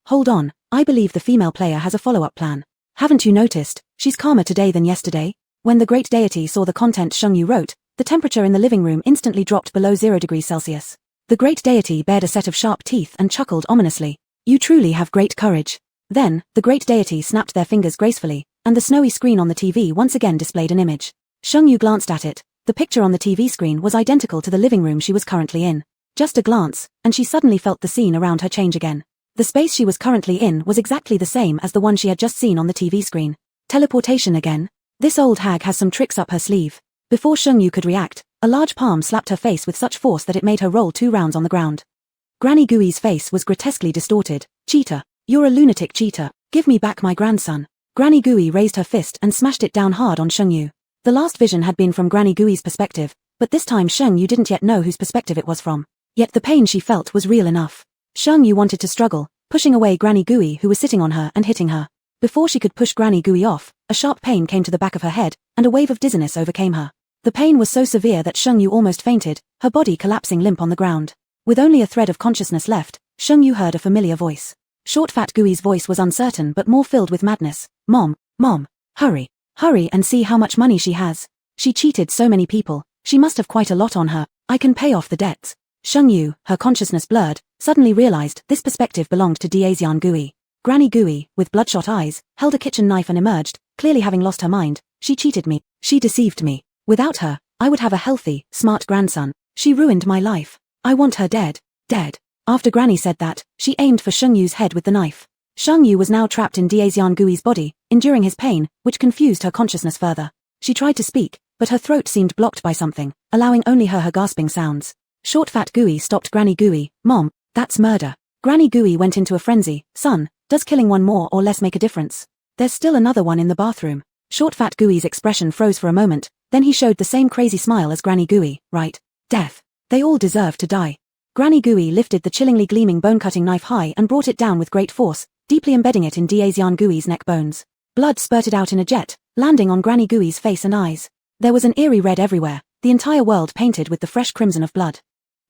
I believe the female player has a follow-up plan. Haven't you noticed, she's calmer today than yesterday? When the great deity saw the content Sheng Yu wrote, the temperature in the living room instantly dropped below 0 degrees Celsius. The great deity bared a set of sharp teeth and chuckled ominously. You truly have great courage. Then, the great deity snapped their fingers gracefully, and the snowy screen on the TV once again displayed an image. Sheng Yu glanced at it. The picture on the TV screen was identical to the living room she was currently in. Just a glance, and she suddenly felt the scene around her change again. The space she was currently in was exactly the same as the one she had just seen on the TV screen. Teleportation again? This old hag has some tricks up her sleeve. Before Sheng Yu could react, a large palm slapped her face with such force that it made her roll 2 rounds on the ground. Granny Gooey's face was grotesquely distorted. Cheater. You're a lunatic cheater. Give me back my grandson. Granny Gooey raised her fist and smashed it down hard on Sheng Yu. The last vision had been from Granny Gooey's perspective, but this time Sheng Yu didn't yet know whose perspective it was from. Yet the pain she felt was real enough. Sheng Yu wanted to struggle, pushing away Granny Gooey who was sitting on her and hitting her. Before she could push Granny Gooey off, a sharp pain came to the back of her head, and a wave of dizziness overcame her. The pain was so severe that Sheng Yu almost fainted, her body collapsing limp on the ground. With only a thread of consciousness left, Sheng Yu heard a familiar voice. Short Fat Gooey's voice was uncertain but more filled with madness. Mom, hurry and see how much money she has. She cheated so many people, she must have quite a lot on her. I can pay off the debts. Sheng Yu, her consciousness blurred, suddenly realized this perspective belonged to Diazian Gooey. Granny Gooey, with bloodshot eyes, held a kitchen knife and emerged, clearly having lost her mind. She cheated me. She deceived me. Without her, I would have a healthy, smart grandson. She ruined my life. I want her dead. Dead. After Granny said that, she aimed for Sheng Yu's head with the knife. Sheng Yu was now trapped in Diazian Gooey's body, enduring his pain, which confused her consciousness further. She tried to speak, but her throat seemed blocked by something, allowing only her gasping sounds. Short Fat Gooey stopped Granny Gooey. Mom, that's murder. Granny Gooey went into a frenzy. Son, does killing one more or less make a difference? There's still another one in the bathroom. Short Fat Gooey's expression froze for a moment, then he showed the same crazy smile as Granny Gooey. Right. Death. They all deserve to die. Granny Gooey lifted the chillingly gleaming bone-cutting knife high and brought it down with great force, deeply embedding it in Diazian Gooey's neck bones. Blood spurted out in a jet, landing on Granny Gooey's face and eyes. There was an eerie red everywhere, the entire world painted with the fresh crimson of blood.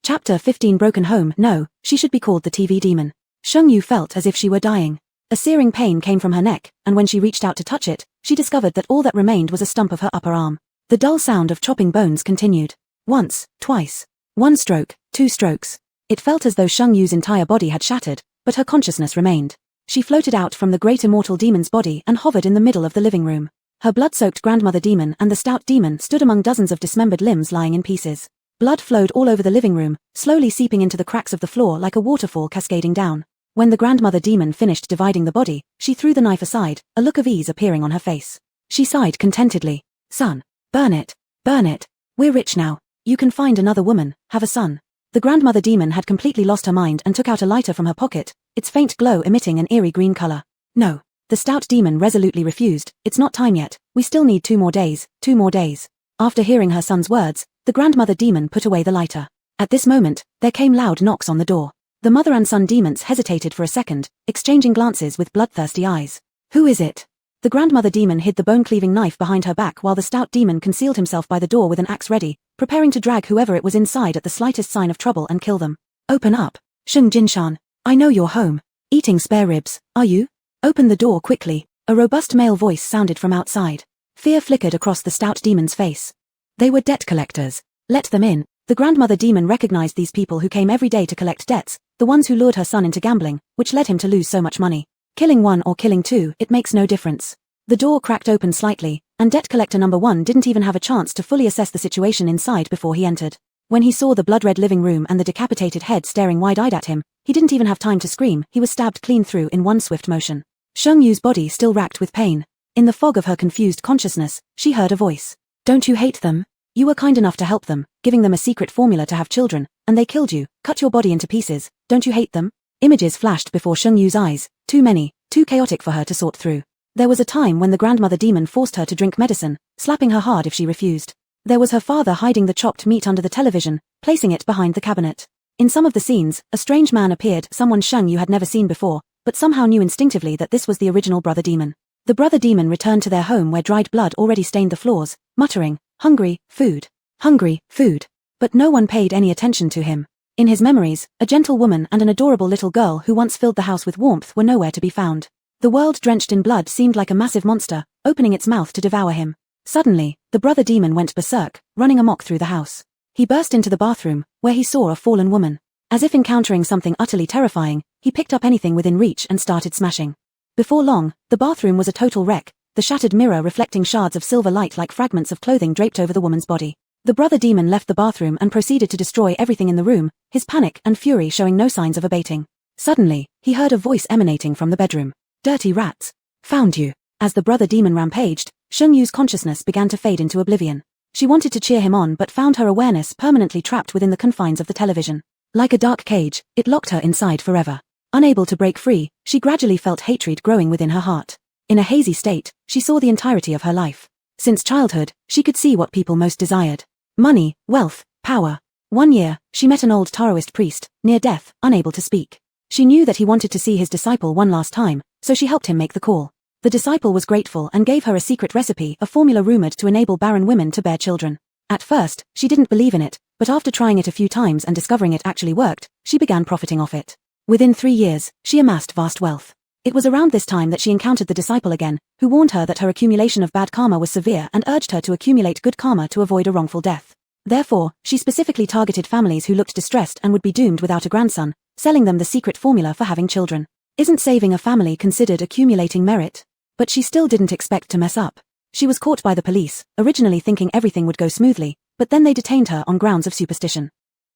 Chapter 15 Broken Home. No, she should be called the TV demon. Sheng Yu felt as if she were dying. A searing pain came from her neck, and when she reached out to touch it, she discovered that all that remained was a stump of her upper arm. The dull sound of chopping bones continued. Once, twice. 1 stroke, 2 strokes. It felt as though Sheng Yu's entire body had shattered, but her consciousness remained. She floated out from the great immortal demon's body and hovered in the middle of the living room. Her blood-soaked grandmother demon and the stout demon stood among dozens of dismembered limbs lying in pieces. Blood flowed all over the living room, slowly seeping into the cracks of the floor like a waterfall cascading down. When the grandmother demon finished dividing the body, she threw the knife aside, a look of ease appearing on her face. She sighed contentedly. Son, burn it. Burn it. We're rich now. You can find another woman, have a son. The grandmother demon had completely lost her mind and took out a lighter from her pocket, its faint glow emitting an eerie green color. No. The stout demon resolutely refused. It's not time yet. We still need 2 more days. 2 more days. After hearing her son's words, the grandmother demon put away the lighter. At this moment, there came loud knocks on the door. The mother and son demons hesitated for a second, exchanging glances with bloodthirsty eyes. Who is it? The grandmother demon hid the bone-cleaving knife behind her back while the stout demon concealed himself by the door with an axe ready, preparing to drag whoever it was inside at the slightest sign of trouble and kill them. Open up. Sheng Jinshan. I know you're home. Eating spare ribs, are you? Open the door quickly. A robust male voice sounded from outside. Fear flickered across the stout demon's face. They were debt collectors. Let them in. The grandmother demon recognized these people who came every day to collect debts, the ones who lured her son into gambling, which led him to lose so much money. Killing one or killing 2, it makes no difference. The door cracked open slightly, and debt collector number 1 didn't even have a chance to fully assess the situation inside before he entered. When he saw the blood-red living room and the decapitated head staring wide-eyed at him, he didn't even have time to scream, he was stabbed clean through in one swift motion. Sheng Yu's body still racked with pain. In the fog of her confused consciousness, she heard a voice. Don't you hate them? You were kind enough to help them, giving them a secret formula to have children, and they killed you, cut your body into pieces. Don't you hate them? Images flashed before Sheng Yu's eyes, too many, too chaotic for her to sort through. There was a time when the grandmother demon forced her to drink medicine, slapping her hard if she refused. There was her father hiding the chopped meat under the television, placing it behind the cabinet. In some of the scenes, a strange man appeared, someone Sheng Yu had never seen before, but somehow knew instinctively that this was the original brother demon. The brother demon returned to their home where dried blood already stained the floors, muttering, hungry, food. Hungry, food. But no one paid any attention to him. In his memories, a gentle woman and an adorable little girl who once filled the house with warmth were nowhere to be found. The world drenched in blood seemed like a massive monster, opening its mouth to devour him. Suddenly, the brother demon went berserk, running amok through the house. He burst into the bathroom, where he saw a fallen woman. As if encountering something utterly terrifying, he picked up anything within reach and started smashing. Before long, the bathroom was a total wreck, the shattered mirror reflecting shards of silver light like fragments of clothing draped over the woman's body. The brother demon left the bathroom and proceeded to destroy everything in the room, his panic and fury showing no signs of abating. Suddenly, he heard a voice emanating from the bedroom. Dirty rats. Found you. As the brother demon rampaged, Sheng Yu's consciousness began to fade into oblivion. She wanted to cheer him on but found her awareness permanently trapped within the confines of the television. Like a dark cage, it locked her inside forever. Unable to break free, she gradually felt hatred growing within her heart. In a hazy state, she saw the entirety of her life. Since childhood, she could see what people most desired. Money, wealth, power. One year, she met an old Taoist priest, near death, unable to speak. She knew that he wanted to see his disciple one last time, so she helped him make the call. The disciple was grateful and gave her a secret recipe, a formula rumored to enable barren women to bear children. At first, she didn't believe in it, but after trying it a few times and discovering it actually worked, she began profiting off it. Within 3 years, she amassed vast wealth. It was around this time that she encountered the disciple again, who warned her that her accumulation of bad karma was severe and urged her to accumulate good karma to avoid a wrongful death. Therefore, she specifically targeted families who looked distressed and would be doomed without a grandson, selling them the secret formula for having children. Isn't saving a family considered accumulating merit? But she still didn't expect to mess up. She was caught by the police, originally thinking everything would go smoothly, but then they detained her on grounds of superstition.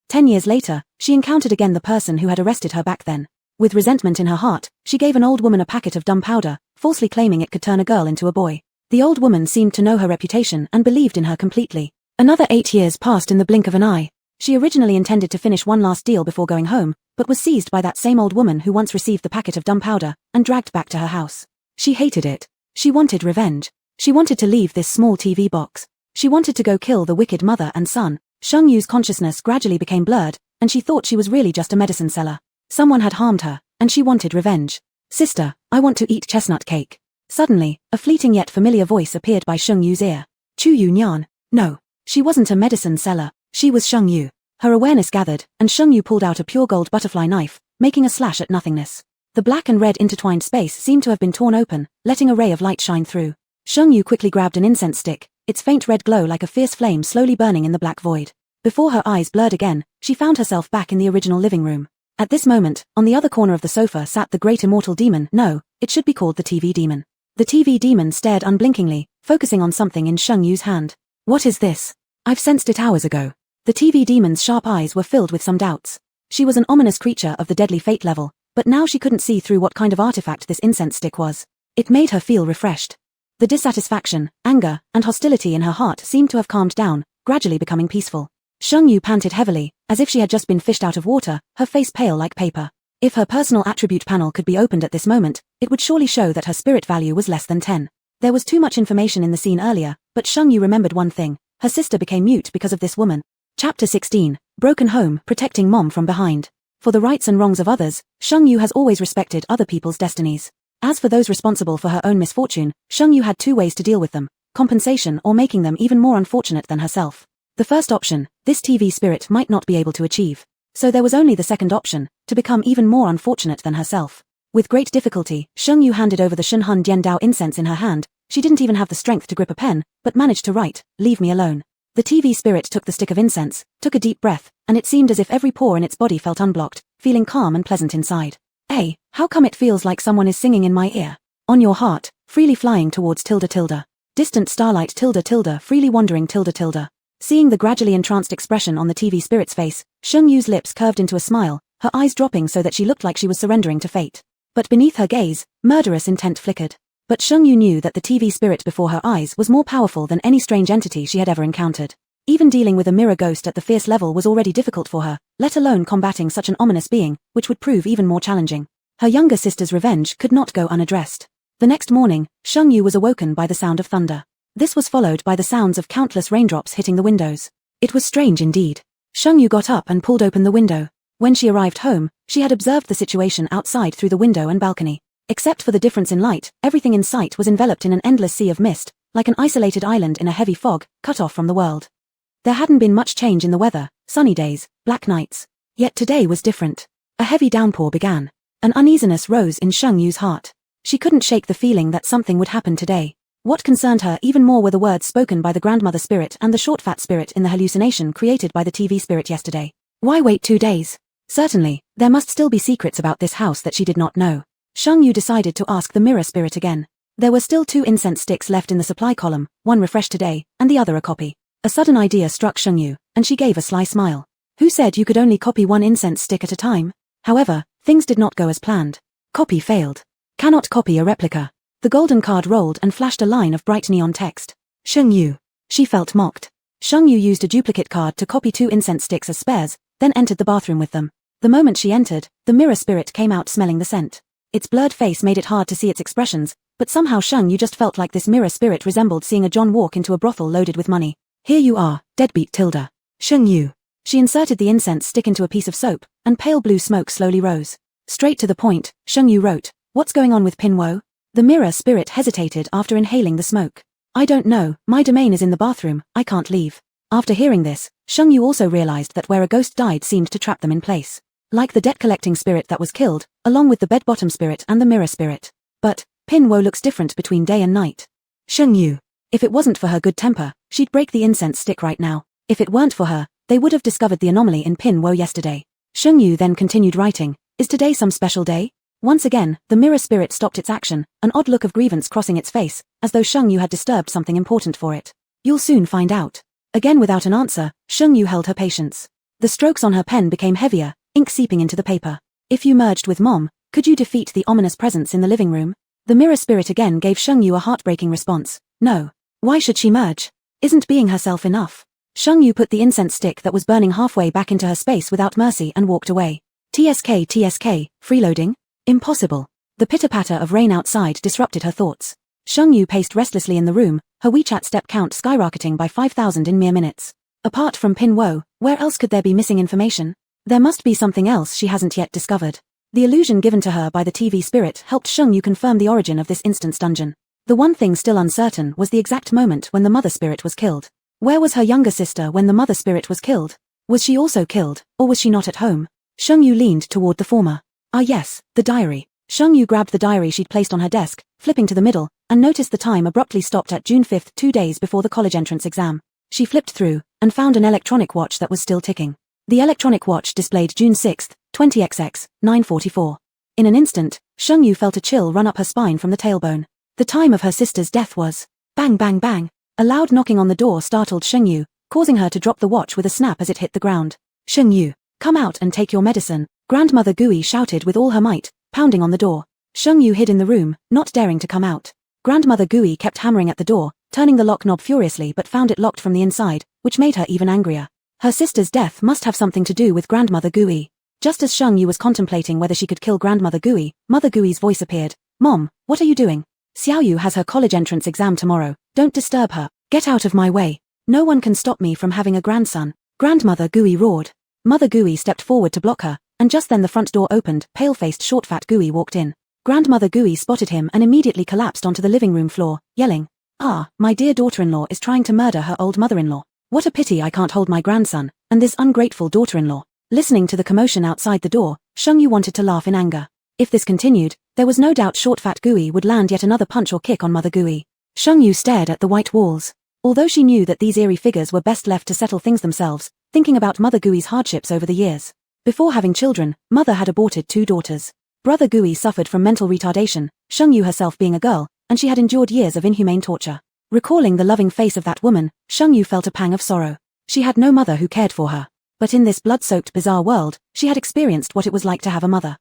10 years later, she encountered again the person who had arrested her back then. With resentment in her heart, she gave an old woman a packet of dumb powder, falsely claiming it could turn a girl into a boy. The old woman seemed to know her reputation and believed in her completely. Another 8 years passed in the blink of an eye. She originally intended to finish one last deal before going home, but was seized by that same old woman who once received the packet of dumb powder, and dragged back to her house. She hated it. She wanted revenge. She wanted to leave this small TV box. She wanted to go kill the wicked mother and son. Sheng Yu's consciousness gradually became blurred, and she thought she was really just a medicine seller. Someone had harmed her, and she wanted revenge. Sister, I want to eat chestnut cake. Suddenly, a fleeting yet familiar voice appeared by Sheng Yu's ear. Chu Yu Nyan. No. She wasn't a medicine seller. She was Sheng Yu. Her awareness gathered, and Sheng Yu pulled out a pure gold butterfly knife, making a slash at nothingness. The black and red intertwined space seemed to have been torn open, letting a ray of light shine through. Sheng Yu quickly grabbed an incense stick, its faint red glow like a fierce flame slowly burning in the black void. Before her eyes blurred again, she found herself back in the original living room. At this moment, on the other corner of the sofa sat the great immortal demon. No, it should be called the TV demon. The TV demon stared unblinkingly, focusing on something in Sheng Yu's hand. What is this? I've sensed it hours ago. The TV demon's sharp eyes were filled with some doubts. She was an ominous creature of the deadly fate level, but now she couldn't see through what kind of artifact this incense stick was. It made her feel refreshed. The dissatisfaction, anger, and hostility in her heart seemed to have calmed down, gradually becoming peaceful. Sheng Yu panted heavily, as if she had just been fished out of water, her face pale like paper. If her personal attribute panel could be opened at this moment, it would surely show that her spirit value was less than 10. There was too much information in the scene earlier, but Sheng Yu remembered one thing. Her sister became mute because of this woman. Chapter 16, Broken Home, Protecting Mom from Behind. For the rights and wrongs of others, Sheng Yu has always respected other people's destinies. As for those responsible for her own misfortune, Sheng Yu had 2 ways to deal with them: compensation or making them even more unfortunate than herself. The first option, this TV spirit might not be able to achieve. So there was only the second option, to become even more unfortunate than herself. With great difficulty, Sheng Yu handed over the Shunhun Dian Dao incense in her hand. She didn't even have the strength to grip a pen, but managed to write, "Leave me alone." The TV spirit took the stick of incense, took a deep breath, and it seemed as if every pore in its body felt unblocked, feeling calm and pleasant inside. Hey, how come it feels like someone is singing in my ear? On your heart, freely flying towards tilde tilde. Distant starlight tilde tilde freely wandering tilde tilde. Seeing the gradually entranced expression on the TV spirit's face, Sheng Yu's lips curved into a smile, her eyes dropping so that she looked like she was surrendering to fate. But beneath her gaze, murderous intent flickered. But Shengyu knew that the TV spirit before her eyes was more powerful than any strange entity she had ever encountered. Even dealing with a mirror ghost at the fierce level was already difficult for her, let alone combating such an ominous being, which would prove even more challenging. Her younger sister's revenge could not go unaddressed. The next morning, Shengyu was awoken by the sound of thunder. This was followed by the sounds of countless raindrops hitting the windows. It was strange indeed. Shengyu got up and pulled open the window. When she arrived home, she had observed the situation outside through the window and balcony. Except for the difference in light, everything in sight was enveloped in an endless sea of mist, like an isolated island in a heavy fog, cut off from the world. There hadn't been much change in the weather, sunny days, black nights. Yet today was different. A heavy downpour began. An uneasiness rose in Shengyu's heart. She couldn't shake the feeling that something would happen today. What concerned her even more were the words spoken by the grandmother spirit and the short fat spirit in the hallucination created by the TV spirit yesterday. Why wait 2 days? Certainly, there must still be secrets about this house that she did not know. Shengyu decided to ask the mirror spirit again. There were still 2 incense sticks left in the supply column, one refreshed today, and the other a copy. A sudden idea struck Shengyu, and she gave a sly smile. Who said you could only copy 1 incense stick at a time? However, things did not go as planned. Copy failed. Cannot copy a replica. The golden card rolled and flashed a line of bright neon text. Shengyu. She felt mocked. Shengyu used a duplicate card to copy 2 incense sticks as spares, then entered the bathroom with them. The moment she entered, the mirror spirit came out smelling the scent. Its blurred face made it hard to see its expressions, but somehow Shengyu just felt like this mirror spirit resembled seeing a John walk into a brothel loaded with money. Here you are, deadbeat Tilda. Shengyu. She inserted the incense stick into a piece of soap, and pale blue smoke slowly rose. Straight to the point, Shengyu wrote, "What's going on with Pinwo?" The mirror spirit hesitated after inhaling the smoke. "I don't know, my domain is in the bathroom, I can't leave." After hearing this, Shengyu also realized that where a ghost died seemed to trap them in place. Like the debt-collecting spirit that was killed, along with the bed-bottom spirit and the mirror spirit. But, Pinwo looks different between day and night. Shengyu. If it wasn't for her good temper, she'd break the incense stick right now. If it weren't for her, they would have discovered the anomaly in Pinwo yesterday. Shengyu then continued writing, "Is today some special day?" Once again, the mirror spirit stopped its action, an odd look of grievance crossing its face, as though Shengyu had disturbed something important for it. "You'll soon find out." Again without an answer, Shengyu held her patience. The strokes on her pen became heavier, ink seeping into the paper. "If you merged with Mom, could you defeat the ominous presence in the living room?" The mirror spirit again gave Shengyu a heartbreaking response. "No. Why should she merge? Isn't being herself enough?" Shengyu put the incense stick that was burning halfway back into her space without mercy and walked away. TSK, freeloading? Impossible. The pitter-patter of rain outside disrupted her thoughts. Shengyu paced restlessly in the room, her WeChat step count skyrocketing by 5,000 in mere minutes. Apart from Pinwo, where else could there be missing information? There must be something else she hasn't yet discovered. The illusion given to her by the TV spirit helped Shengyu confirm the origin of this instant's dungeon. The one thing still uncertain was the exact moment when the mother spirit was killed. Where was her younger sister when the mother spirit was killed? Was she also killed, or was she not at home? Shengyu leaned toward the former. Ah yes, the diary. Shengyu grabbed the diary she'd placed on her desk, flipping to the middle, and noticed the time abruptly stopped at June 5th, 2 days before the college entrance exam. She flipped through, and found an electronic watch that was still ticking. The electronic watch displayed June 6th, 20XX, 9:44. In an instant, Shengyu felt a chill run up her spine from the tailbone. The time of her sister's death was. Bang bang bang. A loud knocking on the door startled Shengyu, causing her to drop the watch with a snap as it hit the ground. "Shengyu, come out and take your medicine," Grandmother Gui shouted with all her might, pounding on the door. Shengyu hid in the room, not daring to come out. Grandmother Gui kept hammering at the door, turning the lock knob furiously but found it locked from the inside, which made her even angrier. Her sister's death must have something to do with Grandmother Gui. Just as Shengyu was contemplating whether she could kill Grandmother Gui, Mother Gui's voice appeared. "Mom, what are you doing? Xiaoyu has her college entrance exam tomorrow, don't disturb her. Get out of my way. No one can stop me from having a grandson." Grandmother Gui roared. Mother Gui stepped forward to block her, and just then the front door opened, pale-faced short-fat Gui walked in. Grandmother Gui spotted him and immediately collapsed onto the living room floor, yelling, "Ah, my dear daughter-in-law is trying to murder her old mother-in-law. What a pity I can't hold my grandson, and this ungrateful daughter-in-law." Listening to the commotion outside the door, Shengyu wanted to laugh in anger. If this continued, there was no doubt short-fat Gui would land yet another punch or kick on Mother Gui. Shengyu stared at the white walls. Although she knew that these eerie figures were best left to settle things themselves, thinking about Mother Gui's hardships over the years. Before having children, Mother had aborted 2 daughters. Brother Gui suffered from mental retardation, Shengyu herself being a girl, and she had endured years of inhumane torture. Recalling the loving face of that woman, Shengyu felt a pang of sorrow. She had no mother who cared for her. But in this blood-soaked bizarre world, she had experienced what it was like to have a mother.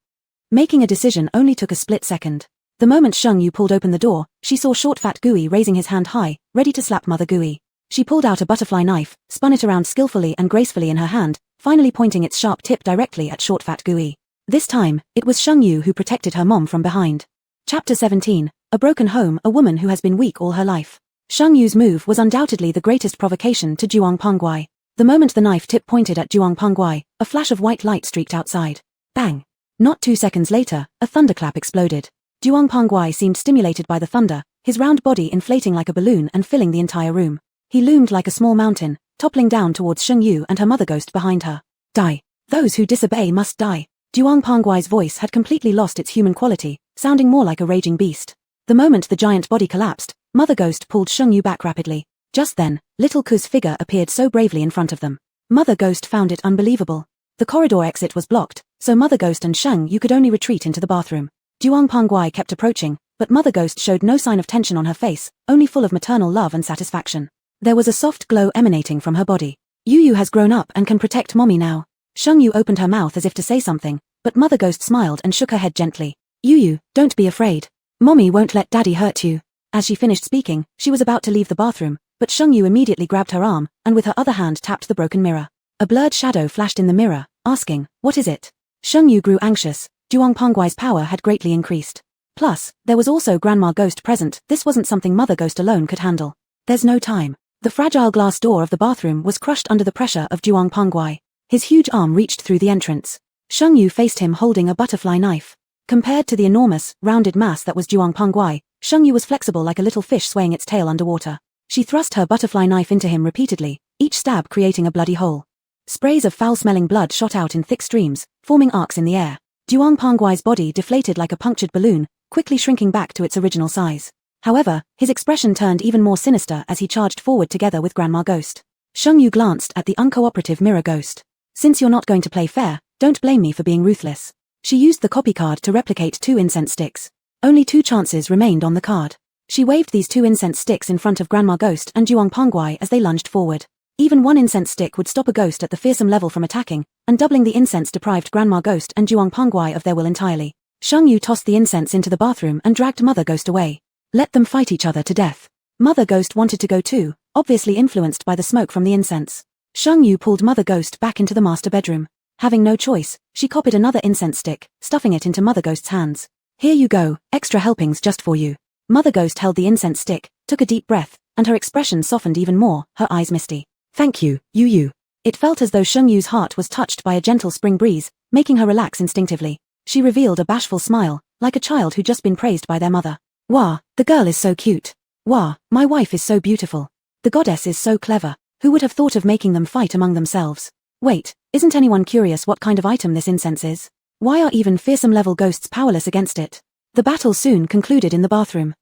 Making a decision only took a split second. The moment Sheng Yu pulled open the door, she saw short fat Gui raising his hand high, ready to slap Mother Gui. She pulled out a butterfly knife, spun it around skillfully and gracefully in her hand, finally pointing its sharp tip directly at short fat Gui. This time, it was Sheng Yu who protected her mom from behind. Chapter 17, A Broken Home, a woman who has been weak all her life. Sheng Yu's move was undoubtedly the greatest provocation to Zhuang Pengguai. The moment the knife tip pointed at Zhuang Pengguai, a flash of white light streaked outside. Bang! Not 2 seconds later, a thunderclap exploded. Zhuang Pengguai seemed stimulated by the thunder, his round body inflating like a balloon and filling the entire room. He loomed like a small mountain, toppling down towards Sheng Yu and her mother ghost behind her. Die! Those who disobey must die. Zhuang Pengguai's voice had completely lost its human quality, sounding more like a raging beast. The moment the giant body collapsed, Mother Ghost pulled Sheng Yu back rapidly. Just then, Little Ku's figure appeared so bravely in front of them. Mother Ghost found it unbelievable. The corridor exit was blocked, so Mother Ghost and Sheng Yu could only retreat into the bathroom. Zhuang Pengguai kept approaching, but Mother Ghost showed no sign of tension on her face, only full of maternal love and satisfaction. There was a soft glow emanating from her body. Yu has grown up and can protect Mommy now. Sheng Yu opened her mouth as if to say something, but Mother Ghost smiled and shook her head gently. Yu, don't be afraid. Mommy won't let Daddy hurt you. As she finished speaking, she was about to leave the bathroom, but Sheng Yu immediately grabbed her arm, and with her other hand tapped the broken mirror. A blurred shadow flashed in the mirror, asking, "What is it?" Sheng Yu grew anxious. Zhuang Pengguai's power had greatly increased. Plus, there was also Grandma Ghost present. This wasn't something Mother Ghost alone could handle. There's no time. The fragile glass door of the bathroom was crushed under the pressure of Zhuang Pengguai. His huge arm reached through the entrance. Sheng Yu faced him holding a butterfly knife. Compared to the enormous, rounded mass that was Zhuang Pengguai, Sheng Yu was flexible like a little fish swaying its tail underwater. She thrust her butterfly knife into him repeatedly, each stab creating a bloody hole. Sprays of foul-smelling blood shot out in thick streams, forming arcs in the air. Zhuang Pengguai's body deflated like a punctured balloon, quickly shrinking back to its original size. However, his expression turned even more sinister as he charged forward together with Grandma Ghost. Sheng Yu glanced at the uncooperative mirror ghost. "Since you're not going to play fair, don't blame me for being ruthless." She used the copy card to replicate 2 incense sticks. Only 2 chances remained on the card. She waved these 2 incense sticks in front of Grandma Ghost and Zhuang Pengguai as they lunged forward. Even 1 incense stick would stop a ghost at the fearsome level from attacking, and doubling the incense deprived Grandma Ghost and Zhuang Pengguai of their will entirely. Sheng Yu tossed the incense into the bathroom and dragged Mother Ghost away. Let them fight each other to death. Mother Ghost wanted to go too, obviously influenced by the smoke from the incense. Sheng Yu pulled Mother Ghost back into the master bedroom. Having no choice, she copied another incense stick, stuffing it into Mother Ghost's hands. "Here you go, extra helpings just for you." Mother Ghost held the incense stick, took a deep breath, and her expression softened even more, her eyes misty. "Thank you, Yu." It felt as though Sheng Yu's heart was touched by a gentle spring breeze, making her relax instinctively. She revealed a bashful smile, like a child who'd just been praised by their mother. "Wah, the girl is so cute. Wah, my wife is so beautiful. The goddess is so clever. Who would have thought of making them fight among themselves? Wait, isn't anyone curious what kind of item this incense is? Why are even fearsome level ghosts powerless against it?" The battle soon concluded in the bathroom.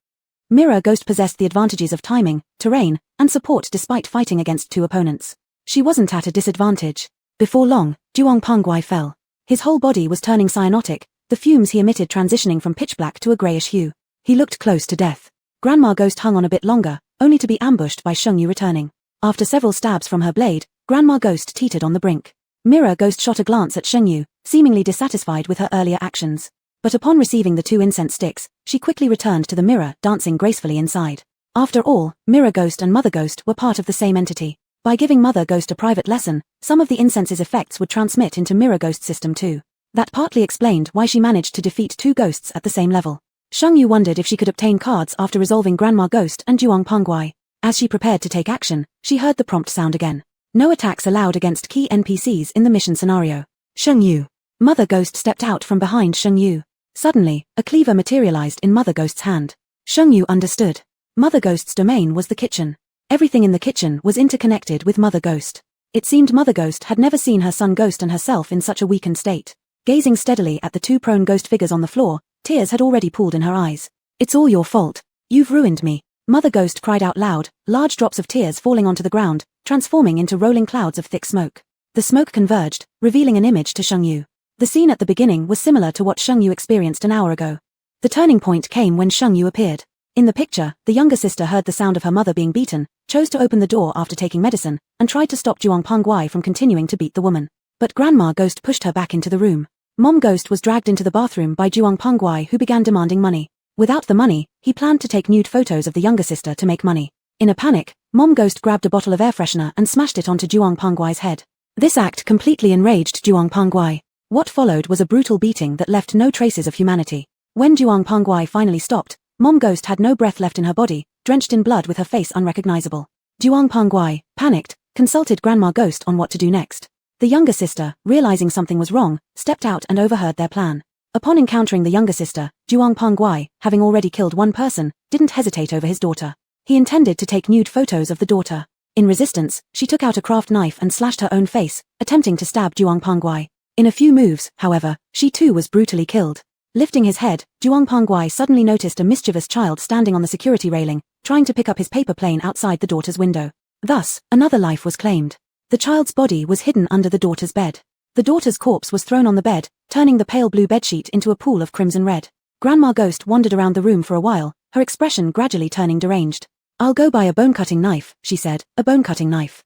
Mirror Ghost possessed the advantages of timing, terrain, and support despite fighting against 2 opponents. She wasn't at a disadvantage. Before long, Zhuang Pengguai fell. His whole body was turning cyanotic, the fumes he emitted transitioning from pitch black to a greyish hue. He looked close to death. Grandma Ghost hung on a bit longer, only to be ambushed by Sheng Yu returning. After several stabs from her blade, Grandma Ghost teetered on the brink. Mirror Ghost shot a glance at Sheng Yu, seemingly dissatisfied with her earlier actions. But upon receiving the 2 incense sticks, she quickly returned to the mirror, dancing gracefully inside. After all, Mirror Ghost and Mother Ghost were part of the same entity. By giving Mother Ghost a private lesson, some of the incense's effects would transmit into Mirror Ghost's system too. That partly explained why she managed to defeat 2 ghosts at the same level. Sheng Yu wondered if she could obtain cards after resolving Grandma Ghost and Zhuang Pengguai. As she prepared to take action, she heard the prompt sound again. No attacks allowed against key NPCs in the mission scenario. Sheng Yu. Mother Ghost stepped out from behind Sheng Yu. Suddenly, a cleaver materialized in Mother Ghost's hand. Sheng Yu understood. Mother Ghost's domain was the kitchen. Everything in the kitchen was interconnected with Mother Ghost. It seemed Mother Ghost had never seen her son Ghost and herself in such a weakened state. Gazing steadily at the 2 prone ghost figures on the floor, tears had already pooled in her eyes. "It's all your fault. You've ruined me." Mother Ghost cried out loud, large drops of tears falling onto the ground, transforming into rolling clouds of thick smoke. The smoke converged, revealing an image to Sheng Yu. The scene at the beginning was similar to what Sheng Yu experienced an hour ago. The turning point came when Sheng Yu appeared. In the picture, the younger sister heard the sound of her mother being beaten, chose to open the door after taking medicine, and tried to stop Zhuang Pengguai from continuing to beat the woman. But Grandma Ghost pushed her back into the room. Mom Ghost was dragged into the bathroom by Zhuang Pengguai, who began demanding money. Without the money, he planned to take nude photos of the younger sister to make money. In a panic, Mom Ghost grabbed a bottle of air freshener and smashed it onto Juong Pangwai's head. This act completely enraged Juong Pangwai. What followed was a brutal beating that left no traces of humanity. When Juong Pangwai finally stopped, Mom Ghost had no breath left in her body, drenched in blood with her face unrecognizable. Juong Pangwai, panicked, consulted Grandma Ghost on what to do next. The younger sister, realizing something was wrong, stepped out and overheard their plan. Upon encountering the younger sister, Juong Pangwai, having already killed one person, didn't hesitate over his daughter. He intended to take nude photos of the daughter. In resistance, she took out a craft knife and slashed her own face, attempting to stab Juong Pangwai. In a few moves, however, she too was brutally killed. Lifting his head, Juong Pangwai suddenly noticed a mischievous child standing on the security railing, trying to pick up his paper plane outside the daughter's window. Thus, another life was claimed. The child's body was hidden under the daughter's bed. The daughter's corpse was thrown on the bed, turning the pale blue bedsheet into a pool of crimson red. Grandma Ghost wandered around the room for a while, her expression gradually turning deranged. "I'll go buy a bone-cutting knife," she said, "a bone-cutting knife."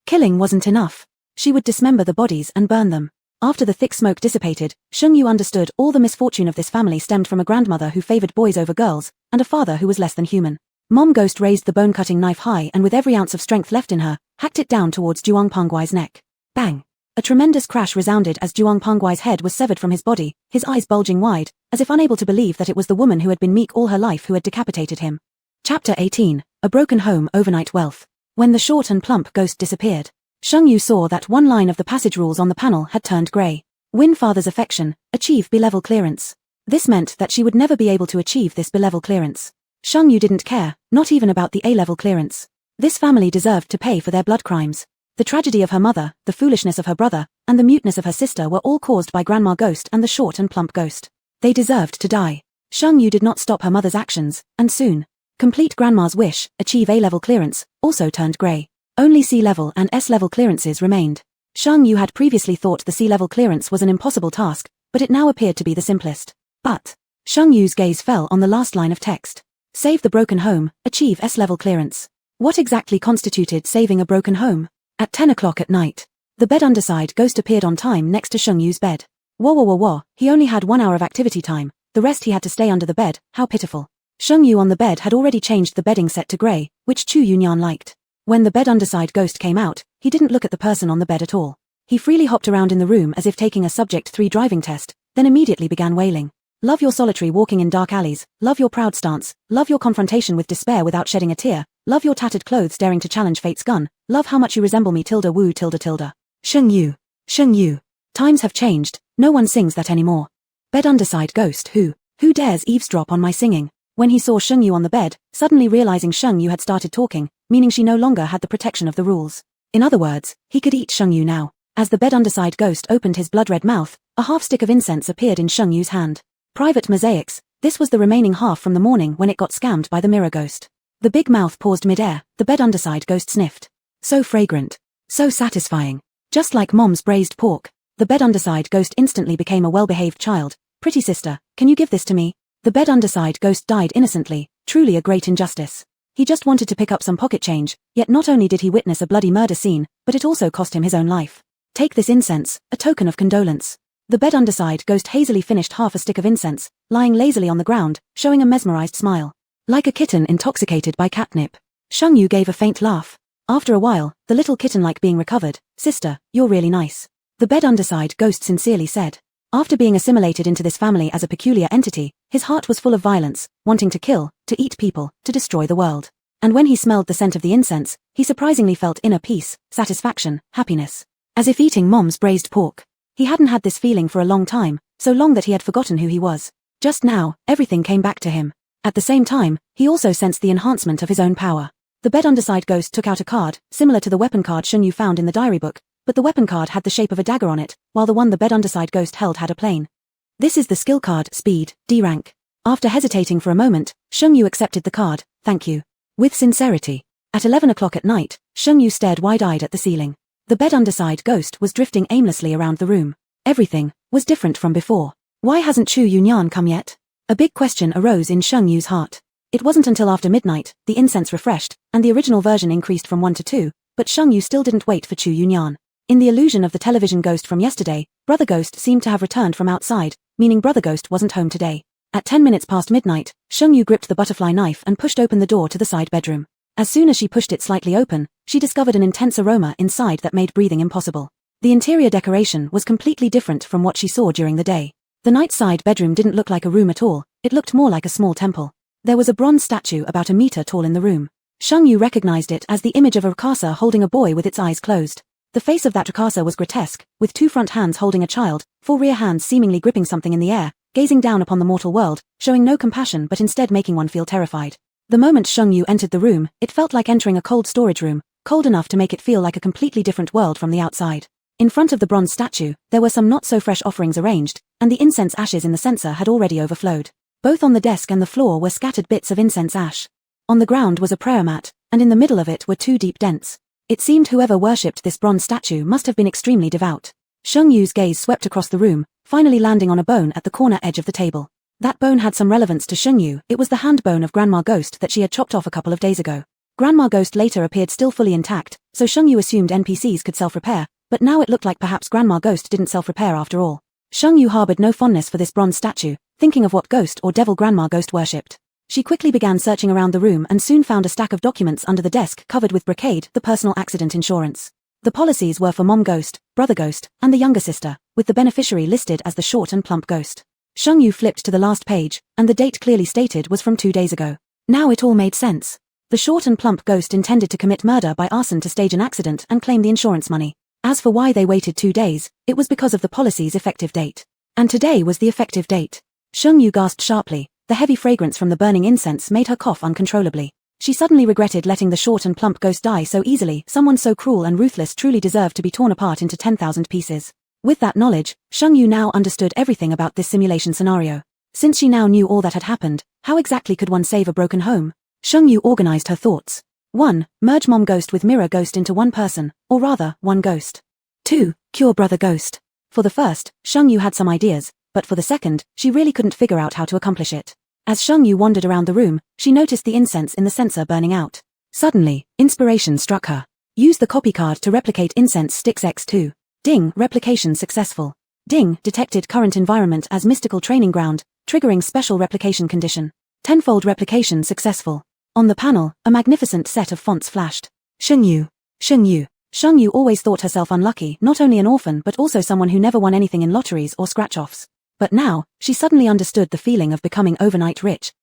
Killing wasn't enough. She would dismember the bodies and burn them. After the thick smoke dissipated, Sheng Yu understood all the misfortune of this family stemmed from a grandmother who favored boys over girls, and a father who was less than human. Mom Ghost raised the bone-cutting knife high and with every ounce of strength left in her, hacked it down towards Juong Pangwai's neck. Bang! A tremendous crash resounded as Juong Pangwai's head was severed from his body, his eyes bulging wide, as if unable to believe that it was the woman who had been meek all her life who had decapitated him. Chapter 18. A Broken Home, Overnight Wealth. When the short and plump ghost disappeared, Sheng Yu saw that one line of the passage rules on the panel had turned grey. Win father's affection, achieve B-level clearance. This meant that she would never be able to achieve this B-level clearance. Sheng Yu didn't care, not even about the A-level clearance. This family deserved to pay for their blood crimes. The tragedy of her mother, the foolishness of her brother, and the muteness of her sister were all caused by Grandma Ghost and the short and plump ghost. They deserved to die. Sheng Yu did not stop her mother's actions, and soon, complete Grandma's wish, achieve A-level clearance, also turned grey. Only C-level and S-level clearances remained. Sheng Yu had previously thought the C-level clearance was an impossible task, but it now appeared to be the simplest. But Sheng Yu's gaze fell on the last line of text. Save the broken home, achieve S-level clearance. What exactly constituted saving a broken home? At 10 o'clock at night, the bed underside ghost appeared on time next to Sheng Yu's bed. Whoa whoa whoa whoa, he only had 1 hour of activity time, the rest he had to stay under the bed, how pitiful. Sheng Yu on the bed had already changed the bedding set to grey, which Chu Yunyan liked. When the bed underside ghost came out, he didn't look at the person on the bed at all. He freely hopped around in the room as if taking a Subject 3 driving test, then immediately began wailing. Love your solitary walking in dark alleys, love your proud stance, love your confrontation with despair without shedding a tear, love your tattered clothes daring to challenge fate's gun, love how much you resemble me tilde woo tilde tilde. Sheng Yu. Sheng Yu. Times have changed, no one sings that anymore. Bed underside ghost who dares eavesdrop on my singing? When he saw Sheng Yu on the bed, suddenly realizing Sheng Yu had started talking, meaning she no longer had the protection of the rules. In other words, he could eat Sheng Yu now. As the bed underside ghost opened his blood-red mouth, a half-stick of incense appeared in Sheng Yu's hand. Private mosaics, this was the remaining half from the morning when it got scammed by the mirror ghost. The big mouth paused mid-air, the bed underside ghost sniffed. So fragrant. So satisfying. Just like Mom's braised pork. The bed underside ghost instantly became a well-behaved child. Pretty sister, can you give this to me? The bed underside ghost died innocently, truly a great injustice. He just wanted to pick up some pocket change, yet not only did he witness a bloody murder scene, but it also cost him his own life. Take this incense, a token of condolence. The bed underside ghost hazily finished half a stick of incense, lying lazily on the ground, showing a mesmerized smile. Like a kitten intoxicated by catnip. Sheng Yu gave a faint laugh. After a while, the little kitten-like being recovered. Sister, you're really nice. The bed underside ghost sincerely said. After being assimilated into this family as a peculiar entity, his heart was full of violence, wanting to kill, to eat people, to destroy the world. And when he smelled the scent of the incense, he surprisingly felt inner peace, satisfaction, happiness. As if eating Mom's braised pork. He hadn't had this feeling for a long time, so long that he had forgotten who he was. Just now, everything came back to him. At the same time, he also sensed the enhancement of his own power. The bed underside ghost took out a card, similar to the weapon card Sheng Yu found in the diary book, but the weapon card had the shape of a dagger on it, while the one the bed underside ghost held had a plane. This is the skill card, Speed, D rank. After hesitating for a moment, Sheng Yu accepted the card, thank you. With sincerity. At 11 o'clock at night, Sheng Yu stared wide-eyed at the ceiling. The bed underside ghost was drifting aimlessly around the room. Everything was different from before. Why hasn't Chu Yunyan come yet? A big question arose in Sheng Yu's heart. It wasn't until after midnight, the incense refreshed, and the original version increased from 1 to 2, but Sheng Yu still didn't wait for Chu Yunyan. In the illusion of the television ghost from yesterday, Brother Ghost seemed to have returned from outside, meaning Brother Ghost wasn't home today. At 10 minutes past midnight, Sheng-yu gripped the butterfly knife and pushed open the door to the side bedroom. As soon as she pushed it slightly open, she discovered an intense aroma inside that made breathing impossible. The interior decoration was completely different from what she saw during the day. The night side bedroom didn't look like a room at all, it looked more like a small temple. There was a bronze statue about a meter tall in the room. Sheng-yu recognized it as the image of a rakasa holding a boy with its eyes closed. The face of that rakasa was grotesque, with 2 front hands holding a child, 4 rear hands seemingly gripping something in the air, gazing down upon the mortal world, showing no compassion but instead making one feel terrified. The moment Sheng-yu entered the room, it felt like entering a cold storage room, cold enough to make it feel like a completely different world from the outside. In front of the bronze statue, there were some not-so-fresh offerings arranged, and the incense ashes in the censer had already overflowed. Both on the desk and the floor were scattered bits of incense ash. On the ground was a prayer mat, and in the middle of it were 2 deep dents. It seemed whoever worshipped this bronze statue must have been extremely devout. Sheng-yu's gaze swept across the room, finally landing on a bone at the corner edge of the table. That bone had some relevance to Sheng-yu. It was the hand bone of Grandma Ghost that she had chopped off a couple of days ago. Grandma Ghost later appeared still fully intact, so Sheng-yu assumed NPCs could self-repair, but now it looked like perhaps Grandma Ghost didn't self-repair after all. Sheng-yu harbored no fondness for this bronze statue, thinking of what ghost or devil Grandma Ghost worshipped. She quickly began searching around the room and soon found a stack of documents under the desk covered with brocade, the personal accident insurance. The policies were for Mom Ghost, Brother Ghost, and the younger sister, with the beneficiary listed as the short and plump ghost. Sheng-yu flipped to the last page, and the date clearly stated was from 2 days ago. Now it all made sense. The short and plump ghost intended to commit murder by arson to stage an accident and claim the insurance money. As for why they waited 2 days, it was because of the policy's effective date. And today was the effective date. Sheng-yu gasped sharply. The heavy fragrance from the burning incense made her cough uncontrollably. She suddenly regretted letting the short and plump ghost die so easily. Someone so cruel and ruthless truly deserved to be torn apart into 10,000 pieces. With that knowledge, Sheng-yu now understood everything about this simulation scenario. Since she now knew all that had happened, how exactly could one save a broken home? Sheng-yu organized her thoughts. 1. Merge Mom Ghost with Mirror Ghost into one person, or rather, one ghost. 2. Cure Brother Ghost. For the first, Sheng-yu had some ideas, but for the second, she really couldn't figure out how to accomplish it. As Sheng-yu wandered around the room, she noticed the incense in the censer burning out. Suddenly, inspiration struck her. Use the copy card to replicate incense sticks X2. Ding, replication successful. Ding, detected current environment as mystical training ground, triggering special replication condition. Tenfold replication successful. On the panel, a magnificent set of fonts flashed. Sheng-yu. Sheng-yu. Sheng-yu always thought herself unlucky, not only an orphan but also someone who never won anything in lotteries or scratch-offs. But now, she suddenly understood the feeling of becoming overnight rich.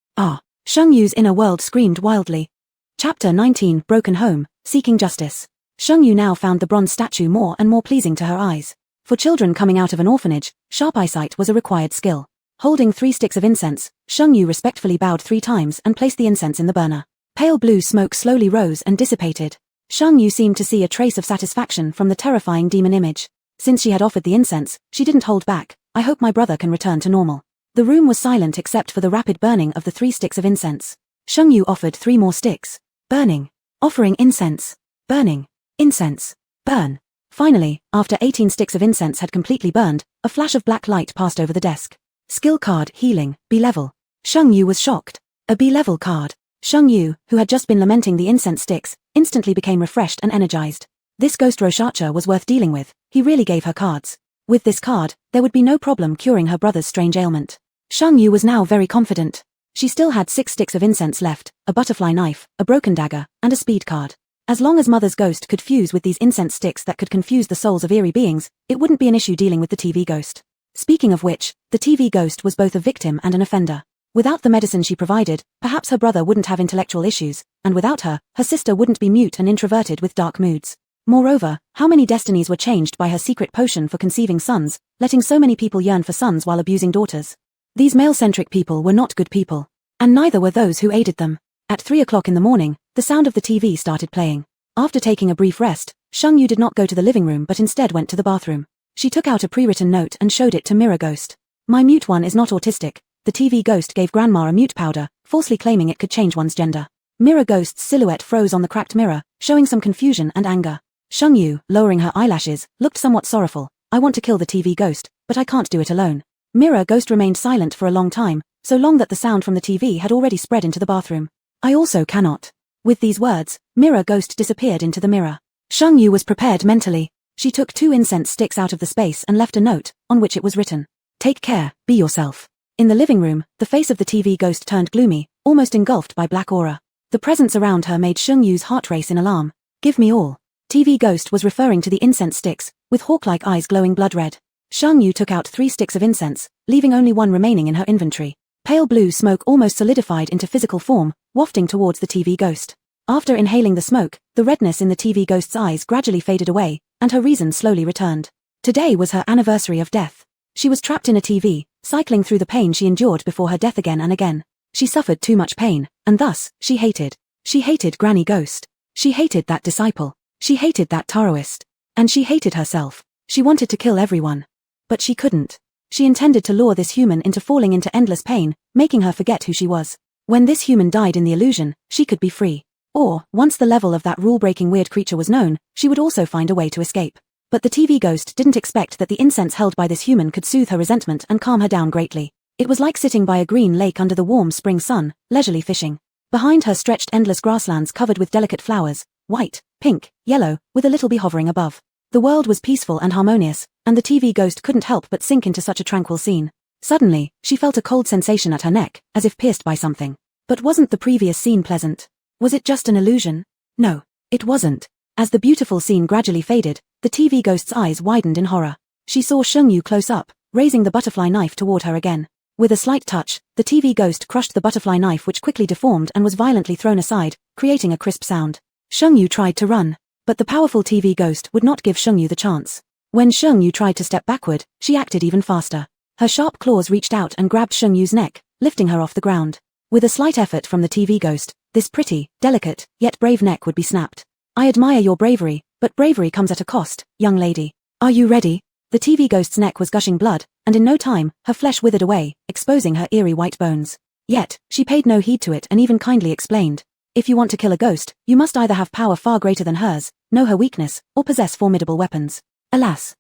Sheng-yu's inner world screamed wildly. Chapter 19, Broken Home, Seeking Justice. Sheng-yu now found the bronze statue more and more pleasing to her eyes. For children coming out of an orphanage, sharp eyesight was a required skill. Holding 3 sticks of incense, Sheng-yu respectfully bowed 3 times and placed the incense in the burner. Pale blue smoke slowly rose and dissipated. Sheng-yu seemed to see a trace of satisfaction from the terrifying demon image. Since she had offered the incense, she didn't hold back. I hope my brother can return to normal. The room was silent except for the rapid burning of the 3 sticks of incense. Sheng-yu offered 3 more sticks. Burning. Offering incense. Burning. Incense. Burn. Finally, after 18 sticks of incense had completely burned, a flash of black light passed over the desk. Skill card, healing, B-level. Sheng-yu was shocked. A B-level card. Sheng-yu, who had just been lamenting the incense sticks, instantly became refreshed and energized. This ghost Roshacha was worth dealing with. He really gave her cards. With this card, there would be no problem curing her brother's strange ailment. Sheng-yu was now very confident. She still had 6 sticks of incense left, a butterfly knife, a broken dagger, and a speed card. As long as Mother's ghost could fuse with these incense sticks that could confuse the souls of eerie beings, it wouldn't be an issue dealing with the TV ghost. Speaking of which, the TV ghost was both a victim and an offender. Without the medicine she provided, perhaps her brother wouldn't have intellectual issues, and without her sister wouldn't be mute and introverted with dark moods. Moreover, how many destinies were changed by her secret potion for conceiving sons, letting so many people yearn for sons while abusing daughters? These male-centric people were not good people. And neither were those who aided them. At 3 o'clock in the morning, the sound of the TV started playing. After taking a brief rest, Sheng-yu did not go to the living room but instead went to the bathroom. She took out a pre-written note and showed it to Mirror Ghost. My mute one is not autistic. The TV ghost gave Grandma a mute powder, falsely claiming it could change one's gender. Mirror Ghost's silhouette froze on the cracked mirror, showing some confusion and anger. Sheng-yu, lowering her eyelashes, looked somewhat sorrowful. I want to kill the TV ghost, but I can't do it alone. Mirror Ghost remained silent for a long time, so long that the sound from the TV had already spread into the bathroom. I also cannot. With these words, Mirror Ghost disappeared into the mirror. Sheng-yu was prepared mentally. She took 2 incense sticks out of the space and left a note, on which it was written. Take care, be yourself. In the living room, the face of the TV ghost turned gloomy, almost engulfed by black aura. The presence around her made Sheng Yu's heart race in alarm. Give me all. TV ghost was referring to the incense sticks, with hawk-like eyes glowing blood red. Sheng Yu took out 3 sticks of incense, leaving only 1 remaining in her inventory. Pale blue smoke almost solidified into physical form, wafting towards the TV ghost. After inhaling the smoke, the redness in the TV ghost's eyes gradually faded away, and her reason slowly returned. Today was her anniversary of death. She was trapped in a TV, cycling through the pain she endured before her death again and again. She suffered too much pain, and thus, she hated. She hated Granny Ghost. She hated that disciple. She hated that Taoist. And she hated herself. She wanted to kill everyone. But she couldn't. She intended to lure this human into falling into endless pain, making her forget who she was. When this human died in the illusion, she could be free. Or, once the level of that rule-breaking weird creature was known, she would also find a way to escape. But the TV ghost didn't expect that the incense held by this human could soothe her resentment and calm her down greatly. It was like sitting by a green lake under the warm spring sun, leisurely fishing. Behind her stretched endless grasslands covered with delicate flowers, white, pink, yellow, with a little bee hovering above. The world was peaceful and harmonious, and the TV ghost couldn't help but sink into such a tranquil scene. Suddenly, she felt a cold sensation at her neck, as if pierced by something. But wasn't the previous scene pleasant? Was it just an illusion? No, it wasn't. As the beautiful scene gradually faded, the TV ghost's eyes widened in horror. She saw Sheng Yu close up, raising the butterfly knife toward her again. With a slight touch, the TV ghost crushed the butterfly knife, which quickly deformed and was violently thrown aside, creating a crisp sound. Sheng Yu tried to run, but the powerful TV ghost would not give Sheng Yu the chance. When Sheng Yu tried to step backward, she acted even faster. Her sharp claws reached out and grabbed Sheng Yu's neck, lifting her off the ground. With a slight effort from the TV ghost, this pretty, delicate, yet brave neck would be snapped. I admire your bravery, but bravery comes at a cost, young lady. Are you ready? The TV ghost's neck was gushing blood, and in no time, her flesh withered away, exposing her eerie white bones. Yet, she paid no heed to it and even kindly explained. If you want to kill a ghost, you must either have power far greater than hers, know her weakness, or possess formidable weapons. Alas.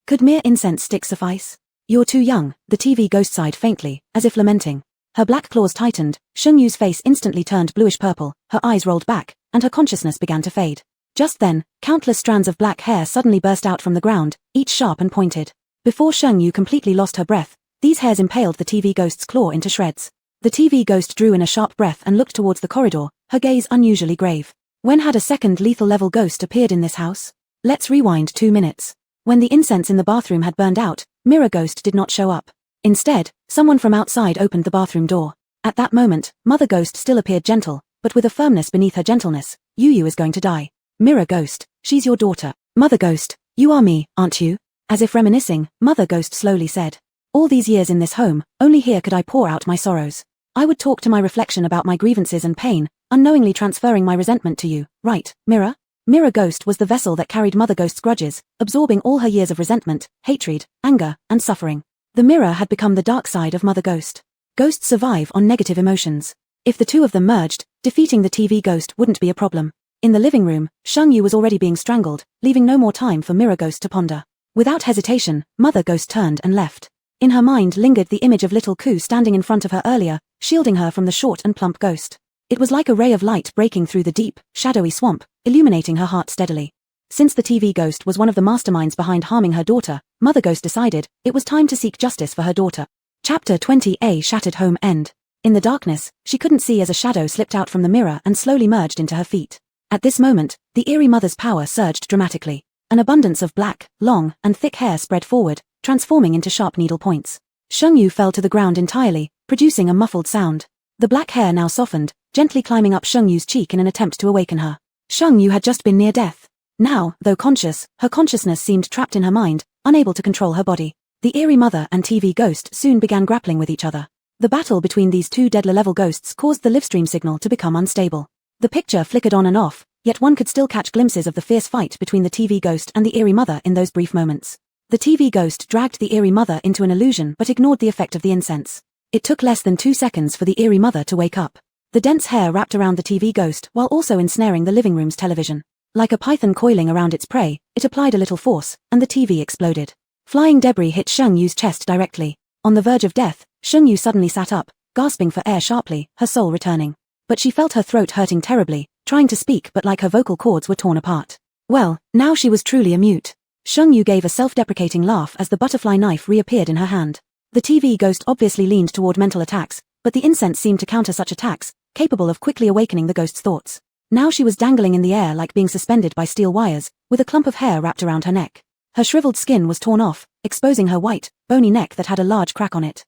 Could mere incense sticks suffice? You're too young, the TV ghost sighed faintly, as if lamenting. Her black claws tightened, Sheng Yu's face instantly turned bluish-purple, her eyes rolled back, and her consciousness began to fade. Just then, countless strands of black hair suddenly burst out from the ground, each sharp and pointed. Before Sheng Yu completely lost her breath, these hairs impaled the TV ghost's claw into shreds. The TV ghost drew in a sharp breath and looked towards the corridor, her gaze unusually grave. When had a second lethal-level ghost appeared in this house? Let's rewind 2 minutes. When the incense in the bathroom had burned out, Mirror Ghost did not show up. Instead, someone from outside opened the bathroom door. At that moment, Mother Ghost still appeared gentle, but with a firmness beneath her gentleness. Yu is going to die. Mirror Ghost, she's your daughter. Mother Ghost, you are me, aren't you? As if reminiscing, Mother Ghost slowly said. All these years in this home, only here could I pour out my sorrows. I would talk to my reflection about my grievances and pain, unknowingly transferring my resentment to you, right, Mirror? Mirror Ghost was the vessel that carried Mother Ghost's grudges, absorbing all her years of resentment, hatred, anger, and suffering. The mirror had become the dark side of Mother Ghost. Ghosts survive on negative emotions. If the two of them merged, defeating the TV ghost wouldn't be a problem. In the living room, Sheng Yu was already being strangled, leaving no more time for Mirror Ghost to ponder. Without hesitation, Mother Ghost turned and left. In her mind lingered the image of little Ku standing in front of her earlier, shielding her from the short and plump ghost. It was like a ray of light breaking through the deep, shadowy swamp, illuminating her heart steadily. Since the TV ghost was one of the masterminds behind harming her daughter, Mother Ghost decided it was time to seek justice for her daughter. Chapter 20A Shattered Home End. In the darkness, she couldn't see as a shadow slipped out from the mirror and slowly merged into her feet. At this moment, the eerie mother's power surged dramatically. An abundance of black, long, and thick hair spread forward, transforming into sharp needle points. Sheng Yu fell to the ground entirely, producing a muffled sound. The black hair now softened, gently climbing up Sheng Yu's cheek in an attempt to awaken her. Sheng Yu had just been near death. Now, though conscious, her consciousness seemed trapped in her mind, unable to control her body. The eerie mother and TV ghost soon began grappling with each other. The battle between these two deadly-level ghosts caused the livestream signal to become unstable. The picture flickered on and off, yet one could still catch glimpses of the fierce fight between the TV ghost and the eerie mother in those brief moments. The TV ghost dragged the eerie mother into an illusion but ignored the effect of the incense. It took less than 2 seconds for the eerie mother to wake up. The dense hair wrapped around the TV ghost while also ensnaring the living room's television. Like a python coiling around its prey, it applied a little force, and the TV exploded. Flying debris hit Sheng Yu's chest directly. On the verge of death, Sheng Yu suddenly sat up, gasping for air sharply, her soul returning. But she felt her throat hurting terribly, trying to speak but like her vocal cords were torn apart. Well, now she was truly a mute. Sheng Yu gave a self-deprecating laugh as the butterfly knife reappeared in her hand. The TV ghost obviously leaned toward mental attacks, but the incense seemed to counter such attacks, capable of quickly awakening the ghost's thoughts. Now she was dangling in the air like being suspended by steel wires, with a clump of hair wrapped around her neck. Her shriveled skin was torn off, exposing her white, bony neck that had a large crack on it.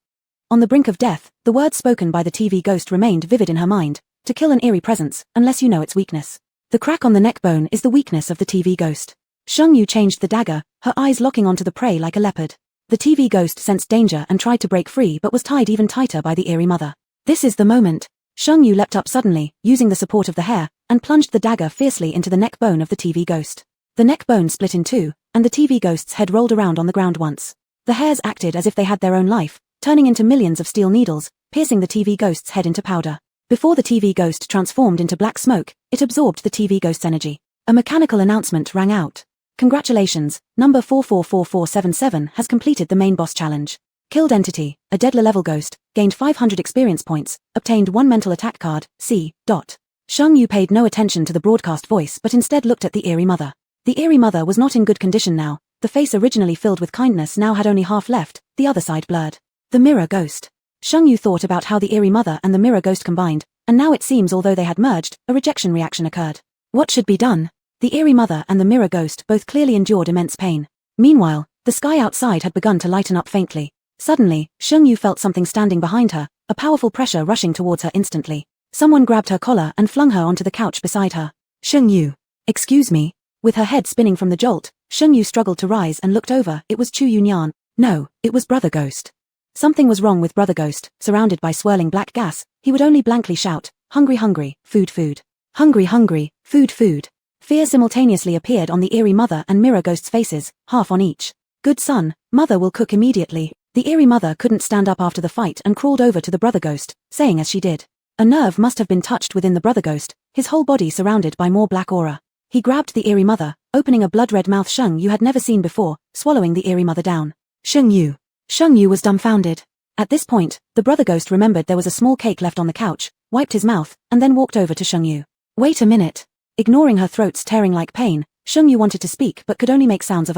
On the brink of death, the words spoken by the TV ghost remained vivid in her mind: to kill an eerie presence, unless you know its weakness. The crack on the neck bone is the weakness of the TV ghost. Sheng Yu changed the dagger, her eyes locking onto the prey like a leopard. The TV ghost sensed danger and tried to break free but was tied even tighter by the eerie mother. This is the moment. Sheng Yu leapt up suddenly, using the support of the hair, and plunged the dagger fiercely into the neck bone of the TV ghost. The neck bone split in two, and the TV ghost's head rolled around on the ground once. The hairs acted as if they had their own life, turning into millions of steel needles, piercing the TV ghost's head into powder. Before the TV ghost transformed into black smoke, it absorbed the TV ghost's energy. A mechanical announcement rang out. Congratulations, number 444477 has completed the main boss challenge. Killed entity, a deadly level ghost, gained 500 experience points, obtained 1 mental attack card, C. Sheng Yu paid no attention to the broadcast voice but instead looked at the eerie mother. The eerie mother was not in good condition now. The face originally filled with kindness now had only half left, the other side blurred. The mirror ghost. Sheng Yu thought about how the eerie mother and the mirror ghost combined, and now it seems although they had merged, a rejection reaction occurred. What should be done? The eerie mother and the mirror ghost both clearly endured immense pain. Meanwhile, the sky outside had begun to lighten up faintly. Suddenly, Sheng Yu felt something standing behind her, a powerful pressure rushing towards her instantly. Someone grabbed her collar and flung her onto the couch beside her. Sheng Yu. Excuse me. With her head spinning from the jolt, Sheng Yu struggled to rise and looked over. It was Chu Yunyan. No, it was Brother Ghost. Something was wrong with Brother Ghost. Surrounded by swirling black gas, he would only blankly shout, "Hungry, hungry, food, food. Hungry, hungry, food, food." Fear simultaneously appeared on the eerie mother and mirror ghost's faces, half on each. Good son, mother will cook immediately. The eerie mother couldn't stand up after the fight and crawled over to the Brother Ghost, saying as she did. A nerve must have been touched within the Brother Ghost, his whole body surrounded by more black aura. He grabbed the eerie mother, opening a blood-red mouth Sheng Yu had never seen before, swallowing the eerie mother down. Sheng Yu. Sheng Yu was dumbfounded. At this point, the Brother Ghost remembered there was a small cake left on the couch, wiped his mouth, and then walked over to Sheng Yu. Wait a minute. Ignoring her throat's tearing like pain, Sheng Yu wanted to speak but could only make sounds of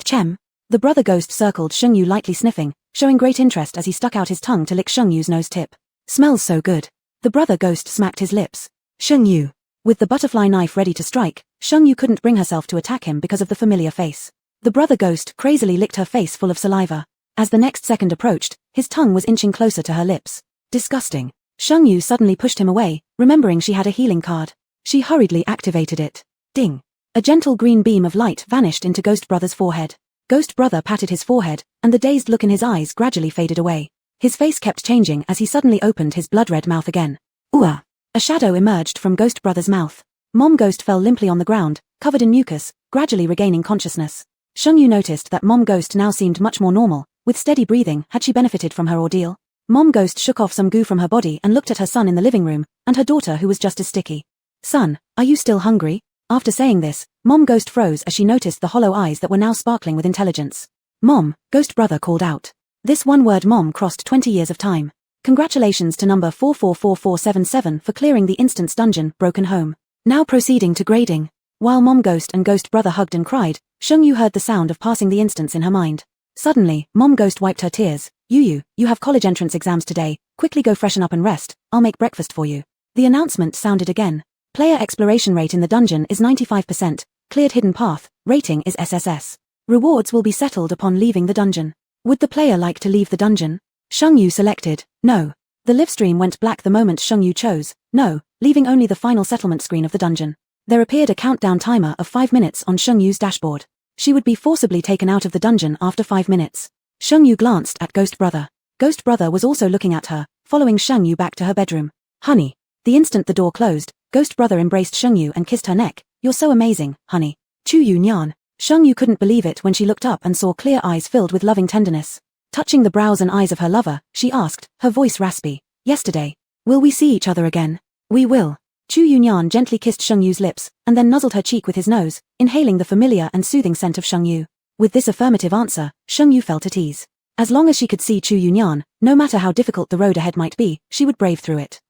Chem. The Brother Ghost circled Sheng Yu lightly sniffing, showing great interest as he stuck out his tongue to lick Sheng Yu's nose tip. Smells so good. The Brother Ghost smacked his lips. Sheng Yu. With the butterfly knife ready to strike, Sheng Yu couldn't bring herself to attack him because of the familiar face. The Brother Ghost crazily licked her face full of saliva. As the next second approached, his tongue was inching closer to her lips. Disgusting. Sheng Yu suddenly pushed him away, remembering she had a healing card. She hurriedly activated it. Ding. A gentle green beam of light vanished into Ghost Brother's forehead. Ghost Brother patted his forehead, and the dazed look in his eyes gradually faded away. His face kept changing as he suddenly opened his blood-red mouth again. Ooh! A shadow emerged from Ghost Brother's mouth. Mom Ghost fell limply on the ground, covered in mucus, gradually regaining consciousness. Sheng Yu noticed that Mom Ghost now seemed much more normal. With steady breathing, had she benefited from her ordeal? Mom Ghost shook off some goo from her body and looked at her son in the living room, and her daughter who was just as sticky. Son, are you still hungry? After saying this, Mom Ghost froze as she noticed the hollow eyes that were now sparkling with intelligence. Mom, Ghost Brother called out. This one word Mom crossed 20 years of time. Congratulations to number 444477 for clearing the instance dungeon, Broken Home. Now proceeding to grading. While Mom Ghost and Ghost Brother hugged and cried, Sheng Yu heard the sound of passing the instance in her mind. Suddenly, Mom Ghost wiped her tears. You have college entrance exams today. Quickly go freshen up and rest. I'll make breakfast for you. The announcement sounded again. Player exploration rate in the dungeon is 95%. Cleared hidden path. Rating is SSS. Rewards will be settled upon leaving the dungeon. Would the player like to leave the dungeon? Sheng Yu selected no. The live stream went black the moment Sheng Yu chose no, leaving only the final settlement screen of the dungeon. There appeared a countdown timer of 5 minutes on Sheng Yu's dashboard. She would be forcibly taken out of the dungeon after 5 minutes. Sheng Yu glanced at Ghost Brother. Ghost Brother was also looking at her, following Sheng Yu back to her bedroom. Honey. The instant the door closed, Ghost Brother embraced Sheng Yu and kissed her neck. You're so amazing, honey. Chu Yunyan. Sheng Yu couldn't believe it when she looked up and saw clear eyes filled with loving tenderness. Touching the brows and eyes of her lover, she asked, her voice raspy. Yesterday. Will we see each other again? We will. Chu Yunyan gently kissed Sheng Yu's lips, and then nuzzled her cheek with his nose, inhaling the familiar and soothing scent of Sheng Yu. With this affirmative answer, Sheng Yu felt at ease. As long as she could see Chu Yunyan, no matter how difficult the road ahead might be, she would brave through it.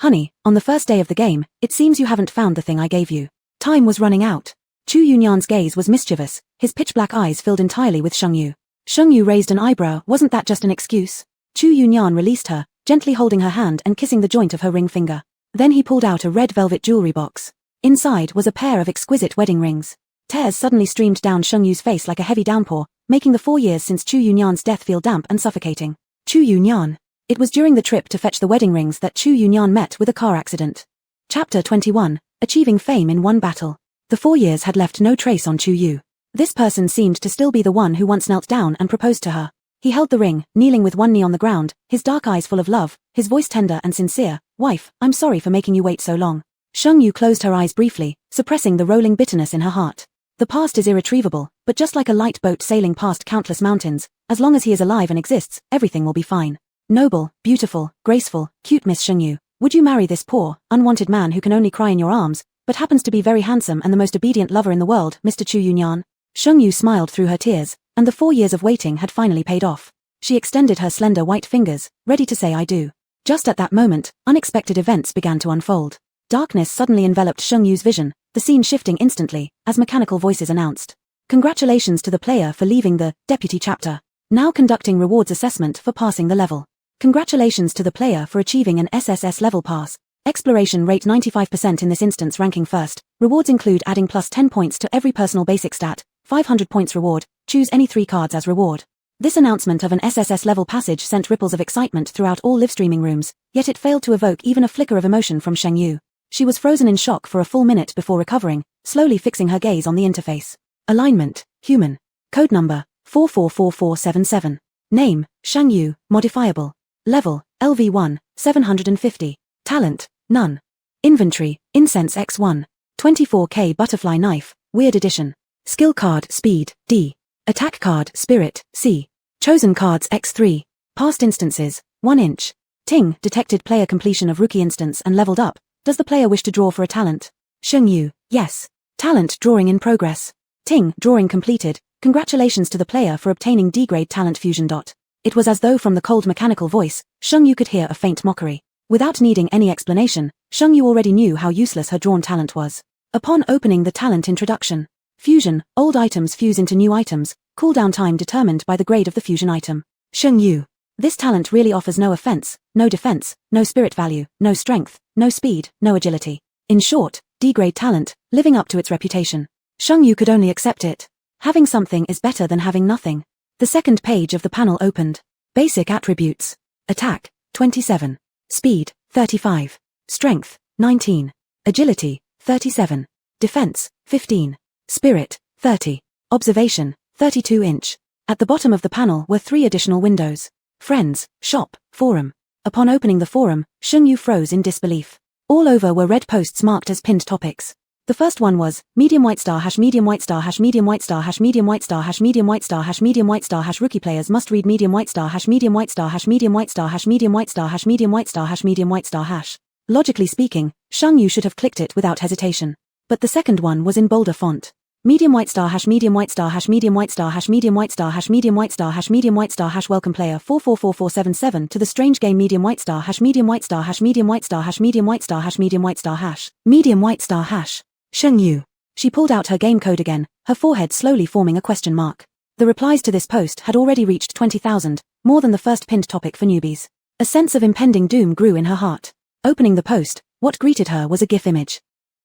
Honey, on the first day of the game, it seems you haven't found the thing I gave you. Time was running out. Chu Yunyan's gaze was mischievous, his pitch-black eyes filled entirely with Sheng Yu. Sheng Yu raised an eyebrow. Wasn't that just an excuse? Chu Yunyan released her, gently holding her hand and kissing the joint of her ring finger. Then he pulled out a red velvet jewelry box. Inside was a pair of exquisite wedding rings. Tears suddenly streamed down Sheng Yu's face like a heavy downpour, making the 4 years since Chu Yunyan's death feel damp and suffocating. Chu Yunyan. It was during the trip to fetch the wedding rings that Chu Yunyan met with a car accident. Chapter 21. Achieving fame in one battle. The 4 years had left no trace on Chu Yu. This person seemed to still be the one who once knelt down and proposed to her. He held the ring, kneeling with one knee on the ground, his dark eyes full of love, his voice tender and sincere. Wife, I'm sorry for making you wait so long. Sheng Yu closed her eyes briefly, suppressing the rolling bitterness in her heart. The past is irretrievable, but just like a light boat sailing past countless mountains, as long as he is alive and exists, everything will be fine. Noble, beautiful, graceful, cute Miss Sheng Yu, would you marry this poor, unwanted man who can only cry in your arms, but happens to be very handsome and the most obedient lover in the world, Mr. Chu Yunyan? Sheng Yu smiled through her tears, and the 4 years of waiting had finally paid off. She extended her slender white fingers, ready to say I do. Just at that moment, unexpected events began to unfold. Darkness suddenly enveloped Sheng Yu's vision, the scene shifting instantly, as mechanical voices announced. Congratulations to the player for leaving the deputy chapter. Now conducting rewards assessment for passing the level. Congratulations to the player for achieving an SSS level pass. Exploration rate 95% in this instance ranking first. Rewards include adding plus 10 points to every personal basic stat, 500 points reward, choose any 3 cards as reward. This announcement of an SSS level passage sent ripples of excitement throughout all live streaming rooms, yet it failed to evoke even a flicker of emotion from Sheng Yu. She was frozen in shock for a full minute before recovering, slowly fixing her gaze on the interface. Alignment, human. Code number, 444477. Name, Sheng Yu, modifiable. Level, LV1, 750. Talent, none. Inventory, Incense X1. 24K Butterfly Knife, Weird Edition. Skill card, Speed, D. Attack card, Spirit, C. Chosen cards X3. Past instances, 1 inch. Ting, detected player completion of rookie instance and leveled up. Does the player wish to draw for a talent? Sheng Yu, yes. Talent drawing in progress. Ting, drawing completed. Congratulations to the player for obtaining D-grade talent fusion. It was as though from the cold mechanical voice, Sheng Yu could hear a faint mockery. Without needing any explanation, Sheng Yu already knew how useless her drawn talent was. Upon opening the talent introduction. Fusion, old items fuse into new items, cooldown time determined by the grade of the fusion item. Sheng Yu. This talent really offers no offense, no defense, no spirit value, no strength, no speed, no agility. In short, D-grade talent, living up to its reputation. Sheng Yu could only accept it. Having something is better than having nothing. The second page of the panel opened. Basic attributes. Attack, 27. Speed, 35. Strength, 19. Agility, 37. Defense, 15. Spirit, 30. Observation, 32 inch. At the bottom of the panel were 3 additional windows. Friends, Shop, Forum. Upon opening the forum, Sheng Yu froze in disbelief. All over were red posts marked as pinned topics. The first one was, medium white star hash medium white star hash medium white star hash medium white star hash medium white star hash medium white star hash rookie players must read medium white star hash medium white star hash medium white star hash medium white star hash medium white star hash medium white star hash. Logically speaking, Sheng Yu should have clicked it without hesitation. But the second one was in bolder font. Medium white star hash medium white star hash medium white star hash medium white star hash medium white star hash medium white star hash welcome player 444477 to the strange game medium white star hash medium white star hash medium white star hash medium white star hash medium white star hash medium white star hash. Sheng Yu. She pulled out her game code again, her forehead slowly forming a question mark. The replies to this post had already reached 20,000, more than the first pinned topic for newbies. A sense of impending doom grew in her heart. Opening the post, what greeted her was a GIF image.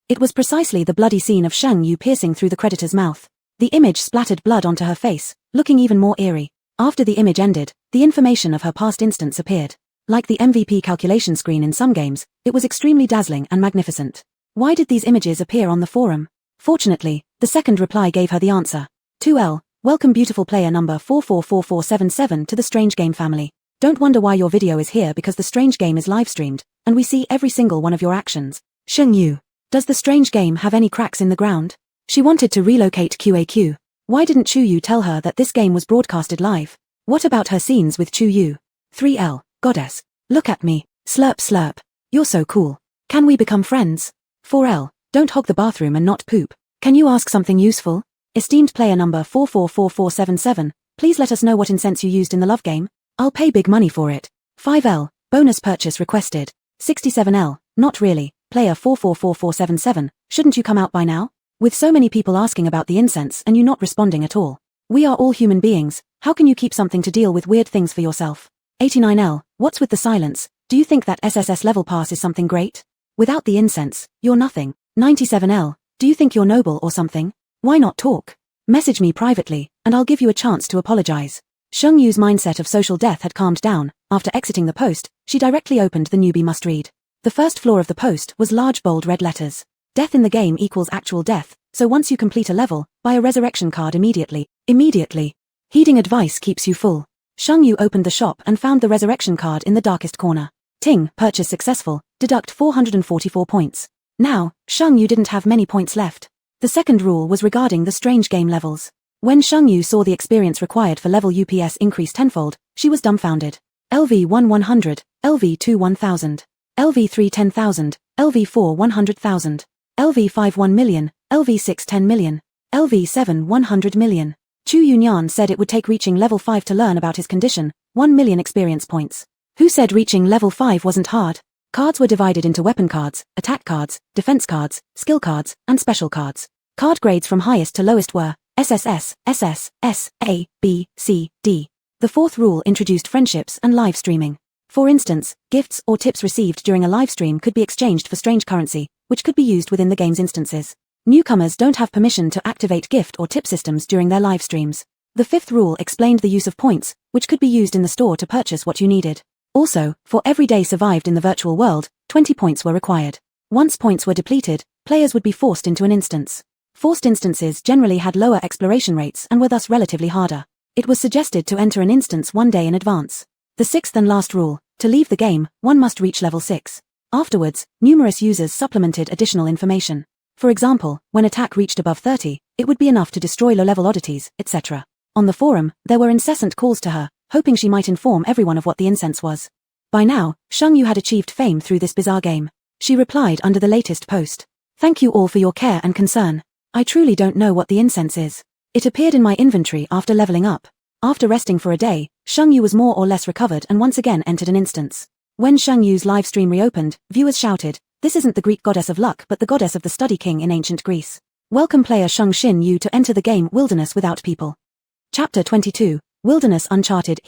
It was precisely the bloody scene of Sheng Yu piercing through the creditor's mouth. The image splattered blood onto her face, looking even more eerie. After the image ended, the information of her past instance appeared. Like the MVP calculation screen in some games, it was extremely dazzling and magnificent. Why did these images appear on the forum? Fortunately, the second reply gave her the answer. 2L, welcome beautiful player number 444477 to the Strange Game family. Don't wonder why your video is here because the Strange Game is live streamed, and we see every single one of your actions. Sheng Yu. Does the Strange Game have any cracks in the ground? She wanted to relocate QAQ. Why didn't Chu Yu tell her that this game was broadcasted live? What about her scenes with Chu Yu? 3L, goddess. Look at me. Slurp slurp. You're so cool. Can we become friends? 4L, don't hog the bathroom and not poop. Can you ask something useful? Esteemed player number 444477, please let us know what incense you used in the love game. I'll pay big money for it. 5L, bonus purchase requested. 67L, not really. Player 444477, shouldn't you come out by now? With so many people asking about the incense and you not responding at all. We are all human beings, how can you keep something to deal with weird things for yourself? 89L, what's with the silence? Do you think that SSS level pass is something great? Without the incense, you're nothing. 97L, do you think you're noble or something? Why not talk? Message me privately, and I'll give you a chance to apologize. Sheng Yu's mindset of social death had calmed down. After exiting the post, she directly opened the newbie must-read. The first floor of the post was large bold red letters. Death in the game equals actual death, so once you complete a level, buy a resurrection card immediately. Immediately. Heeding advice keeps you full. Sheng Yu opened the shop and found the resurrection card in the darkest corner. Ting, purchase successful, deduct 444 points. Now, Sheng Yu didn't have many points left. The second rule was regarding the strange game levels. When Sheng Yu saw the experience required for level UPS increase tenfold, she was dumbfounded. LV1 100, LV2 1000, LV3 10,000, LV4 100,000, LV5 1 million, LV6 10 million, LV7 100 million. Chu Yunyan said it would take reaching level 5 to learn about his condition, 1 million experience points. Who said reaching level 5 wasn't hard? Cards were divided into weapon cards, attack cards, defense cards, skill cards, and special cards. Card grades from highest to lowest were SSS, SS, S, A, B, C, D. The fourth rule introduced friendships and live streaming. For instance, gifts or tips received during a live stream could be exchanged for strange currency, which could be used within the game's instances. Newcomers don't have permission to activate gift or tip systems during their live streams. The fifth rule explained the use of points, which could be used in the store to purchase what you needed. Also, for every day survived in the virtual world, 20 points were required. Once points were depleted, players would be forced into an instance. Forced instances generally had lower exploration rates and were thus relatively harder. It was suggested to enter an instance one day in advance. The sixth and last rule, to leave the game, one must reach level 6. Afterwards, numerous users supplemented additional information. For example, when attack reached above 30, it would be enough to destroy low-level oddities, etc. On the forum, there were incessant calls to her, hoping she might inform everyone of what the incense was. By now, Sheng Yu had achieved fame through this bizarre game. She replied under the latest post. Thank you all for your care and concern. I truly don't know what the incense is. It appeared in my inventory after leveling up. After resting for a day, Sheng Yu was more or less recovered and once again entered an instance. When Sheng Yu's live stream reopened, viewers shouted, "This isn't the Greek goddess of luck but the goddess of the study king in ancient Greece. Welcome player Sheng Xin Yu to enter the game Wilderness Without People." Chapter 22, Wilderness Uncharted,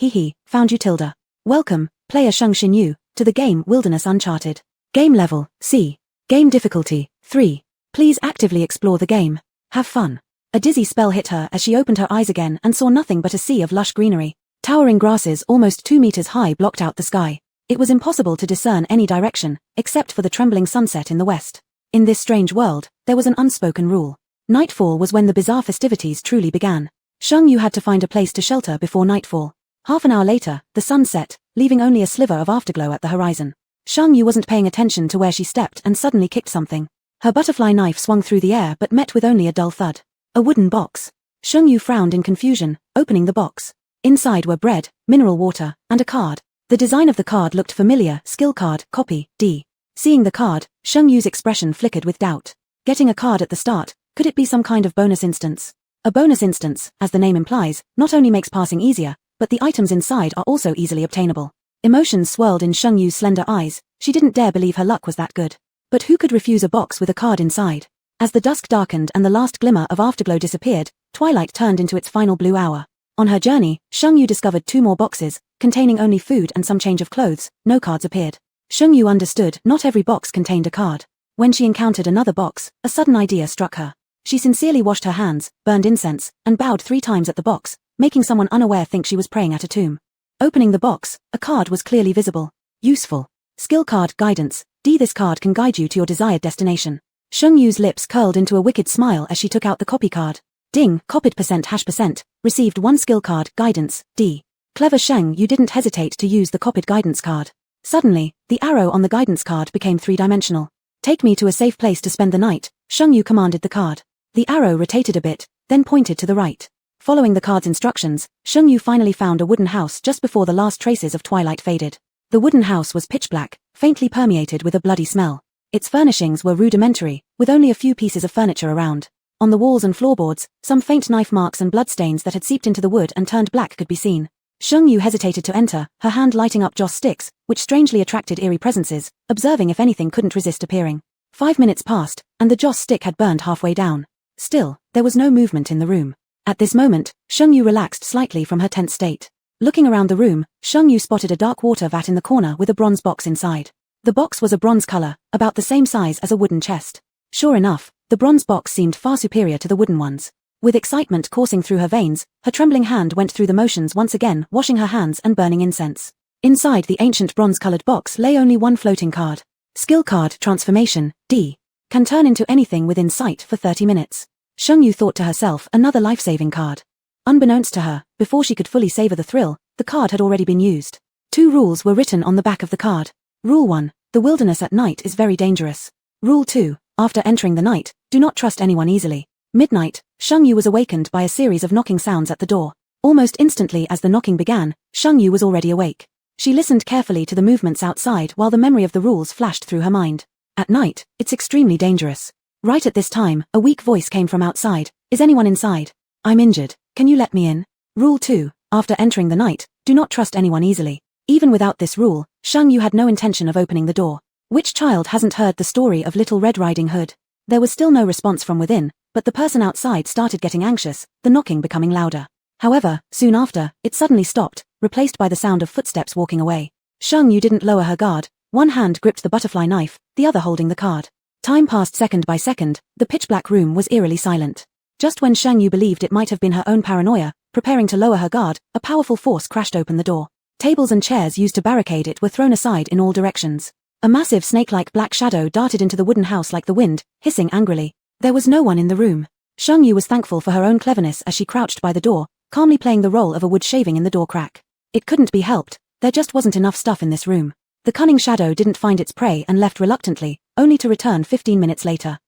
found you tilde. Welcome, player Sheng Xin Yu, to the game Wilderness Uncharted. Game level, C. Game difficulty, 3. Please actively explore the game. Have fun. A dizzy spell hit her as she opened her eyes again and saw nothing but a sea of lush greenery. Towering grasses almost 2 meters high blocked out the sky. It was impossible to discern any direction, except for the trembling sunset in the west. In this strange world, there was an unspoken rule. Nightfall was when the bizarre festivities truly began. Sheng Yu had to find a place to shelter before nightfall. Half an hour later, the sun set, leaving only a sliver of afterglow at the horizon. Sheng Yu wasn't paying attention to where she stepped and suddenly kicked something. Her butterfly knife swung through the air but met with only a dull thud. A wooden box. Sheng Yu frowned in confusion, opening the box. Inside were bread, mineral water, and a card. The design of the card looked familiar. Skill card, copy, D. Seeing the card, Sheng Yu's expression flickered with doubt. Getting a card at the start, could it be some kind of bonus instance? A bonus instance, as the name implies, not only makes passing easier, but the items inside are also easily obtainable. Emotions swirled in Sheng Yu's slender eyes. She didn't dare believe her luck was that good. But who could refuse a box with a card inside? As the dusk darkened and the last glimmer of afterglow disappeared, twilight turned into its final blue hour. On her journey, Sheng Yu discovered 2 more boxes, containing only food and some change of clothes. No cards appeared. Sheng Yu understood not every box contained a card. When she encountered another box, a sudden idea struck her. She sincerely washed her hands, burned incense, and bowed 3 times at the box, making someone unaware think she was praying at a tomb. Opening the box, a card was clearly visible. Useful. Skill card, guidance, D. This card can guide you to your desired destination. Sheng Yu's lips curled into a wicked smile as she took out the copy card. Ding, copied %#%, received 1 skill card, guidance, D. Clever Sheng Yu didn't hesitate to use the copied guidance card. Suddenly, the arrow on the guidance card became 3-dimensional. Take me to a safe place to spend the night, Sheng Yu commanded the card. The arrow rotated a bit, then pointed to the right. Following the card's instructions, Sheng Yu finally found a wooden house just before the last traces of twilight faded. The wooden house was pitch black, faintly permeated with a bloody smell. Its furnishings were rudimentary, with only a few pieces of furniture around. On the walls and floorboards, some faint knife marks and bloodstains that had seeped into the wood and turned black could be seen. Sheng Yu hesitated to enter, her hand lighting up joss sticks, which strangely attracted eerie presences, observing if anything couldn't resist appearing. 5 minutes passed, and the joss stick had burned halfway down. Still, there was no movement in the room. At this moment, Sheng Yu relaxed slightly from her tense state. Looking around the room, Sheng Yu spotted a dark water vat in the corner with a bronze box inside. The box was a bronze color, about the same size as a wooden chest. Sure enough, the bronze box seemed far superior to the wooden ones. With excitement coursing through her veins, her trembling hand went through the motions once again, washing her hands and burning incense. Inside the ancient bronze-colored box lay only one floating card. Skill card transformation, D. Can turn into anything within sight for 30 minutes. Sheng Yu thought to herself, another life-saving card. Unbeknownst to her, before she could fully savor the thrill, the card had already been used. 2 rules were written on the back of the card. Rule 1. The wilderness at night is very dangerous. Rule 2. After entering the night, do not trust anyone easily. Midnight, Sheng Yu was awakened by a series of knocking sounds at the door. Almost instantly as the knocking began, Sheng Yu was already awake. She listened carefully to the movements outside while the memory of the rules flashed through her mind. At night, it's extremely dangerous. Right at this time, a weak voice came from outside. Is anyone inside? I'm injured. Can you let me in? Rule 2. After entering the night, do not trust anyone easily. Even without this rule, Sheng Yu had no intention of opening the door. Which child hasn't heard the story of Little Red Riding Hood? There was still no response from within, but the person outside started getting anxious, the knocking becoming louder. However, soon after, it suddenly stopped, replaced by the sound of footsteps walking away. Sheng Yu didn't lower her guard. One hand gripped the butterfly knife, the other holding the card. Time passed second by second, the pitch-black room was eerily silent. Just when Sheng Yu believed it might have been her own paranoia, preparing to lower her guard, a powerful force crashed open the door. Tables and chairs used to barricade it were thrown aside in all directions. A massive snake-like black shadow darted into the wooden house like the wind, hissing angrily. There was no one in the room. Sheng Yu was thankful for her own cleverness as she crouched by the door, calmly playing the role of a wood shaving in the door crack. It couldn't be helped, there just wasn't enough stuff in this room. The cunning shadow didn't find its prey and left reluctantly, only to return 15 minutes later.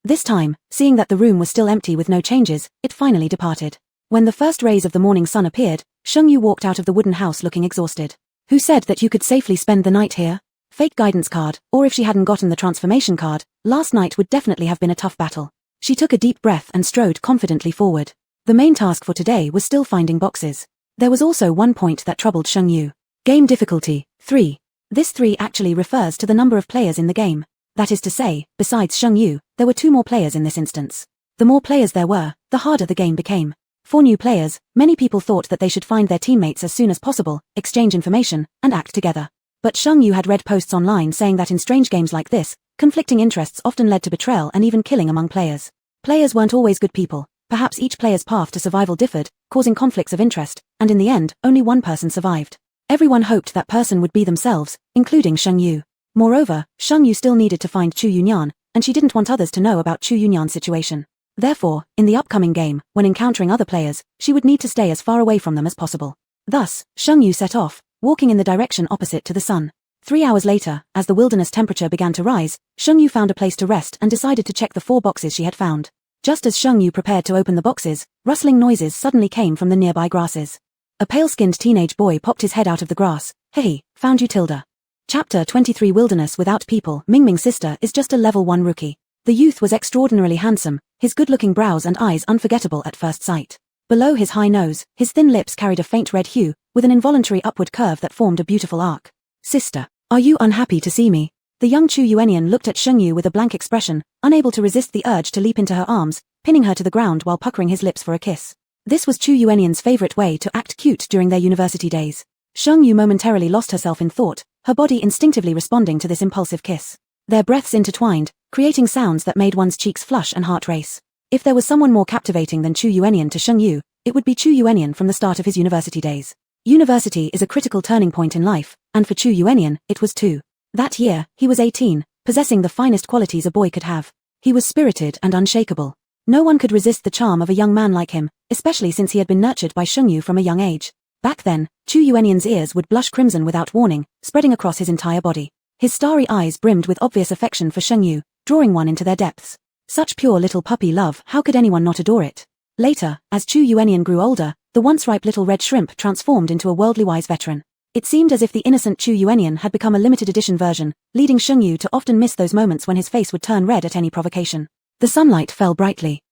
This time, seeing that the room was still empty with no changes, it finally departed. When the first rays of the morning sun appeared, Sheng Yu walked out of the wooden house looking exhausted. Who said that you could safely spend the night here? Fake guidance card, or if she hadn't gotten the transformation card, last night would definitely have been a tough battle. She took a deep breath and strode confidently forward. The main task for today was still finding boxes. There was also one point that troubled Sheng Yu. Game difficulty, 3. This 3 actually refers to the number of players in the game. That is to say, besides Sheng Yu, there were 2 more players in this instance. The more players there were, the harder the game became. For new players, many people thought that they should find their teammates as soon as possible, exchange information, and act together. But Sheng Yu had read posts online saying that in strange games like this, conflicting interests often led to betrayal and even killing among players. Players weren't always good people. Perhaps each player's path to survival differed, causing conflicts of interest, and in the end, only one person survived. Everyone hoped that person would be themselves, including Sheng Yu. Moreover, Sheng Yu still needed to find Chu Yunyan, and she didn't want others to know about Chu Yunyan's situation. Therefore, in the upcoming game, when encountering other players, she would need to stay as far away from them as possible. Thus, Sheng Yu set off, walking in the direction opposite to the sun. 3 hours later, as the wilderness temperature began to rise, Sheng Yu found a place to rest and decided to check the 4 boxes she had found. Just as Sheng Yu prepared to open the boxes, rustling noises suddenly came from the nearby grasses. A pale-skinned teenage boy popped his head out of the grass. Hey, found you Tilda. Chapter 23 Wilderness Without People. Mingming's sister is just a level 1 rookie. The youth was extraordinarily handsome, his good-looking brows and eyes unforgettable at first sight. Below his high nose, his thin lips carried a faint red hue, with an involuntary upward curve that formed a beautiful arc. Sister, are you unhappy to see me? The young Chu Yuanian looked at Sheng Yu with a blank expression, unable to resist the urge to leap into her arms, pinning her to the ground while puckering his lips for a kiss. This was Chu Yuanian's favorite way to act cute during their university days. Sheng Yu momentarily lost herself in thought, her body instinctively responding to this impulsive kiss. Their breaths intertwined, creating sounds that made one's cheeks flush and heart race. If there was someone more captivating than Chu Yuanian to Sheng Yu, it would be Chu Yuanian from the start of his university days. University is a critical turning point in life, and for Chu Yuanian, it was too. That year, he was 18, possessing the finest qualities a boy could have. He was spirited and unshakable. No one could resist the charm of a young man like him, especially since he had been nurtured by Sheng Yu from a young age. Back then, Chu Yuanian's ears would blush crimson without warning, spreading across his entire body. His starry eyes brimmed with obvious affection for Sheng Yu, drawing one into their depths. Such pure little puppy love, how could anyone not adore it? Later, as Chu Yuanian grew older, the once-ripe little red shrimp transformed into a worldly-wise veteran. It seemed as if the innocent Chu Yuanian had become a limited-edition version, leading Sheng Yu to often miss those moments when his face would turn red at any provocation. The sunlight fell brightly.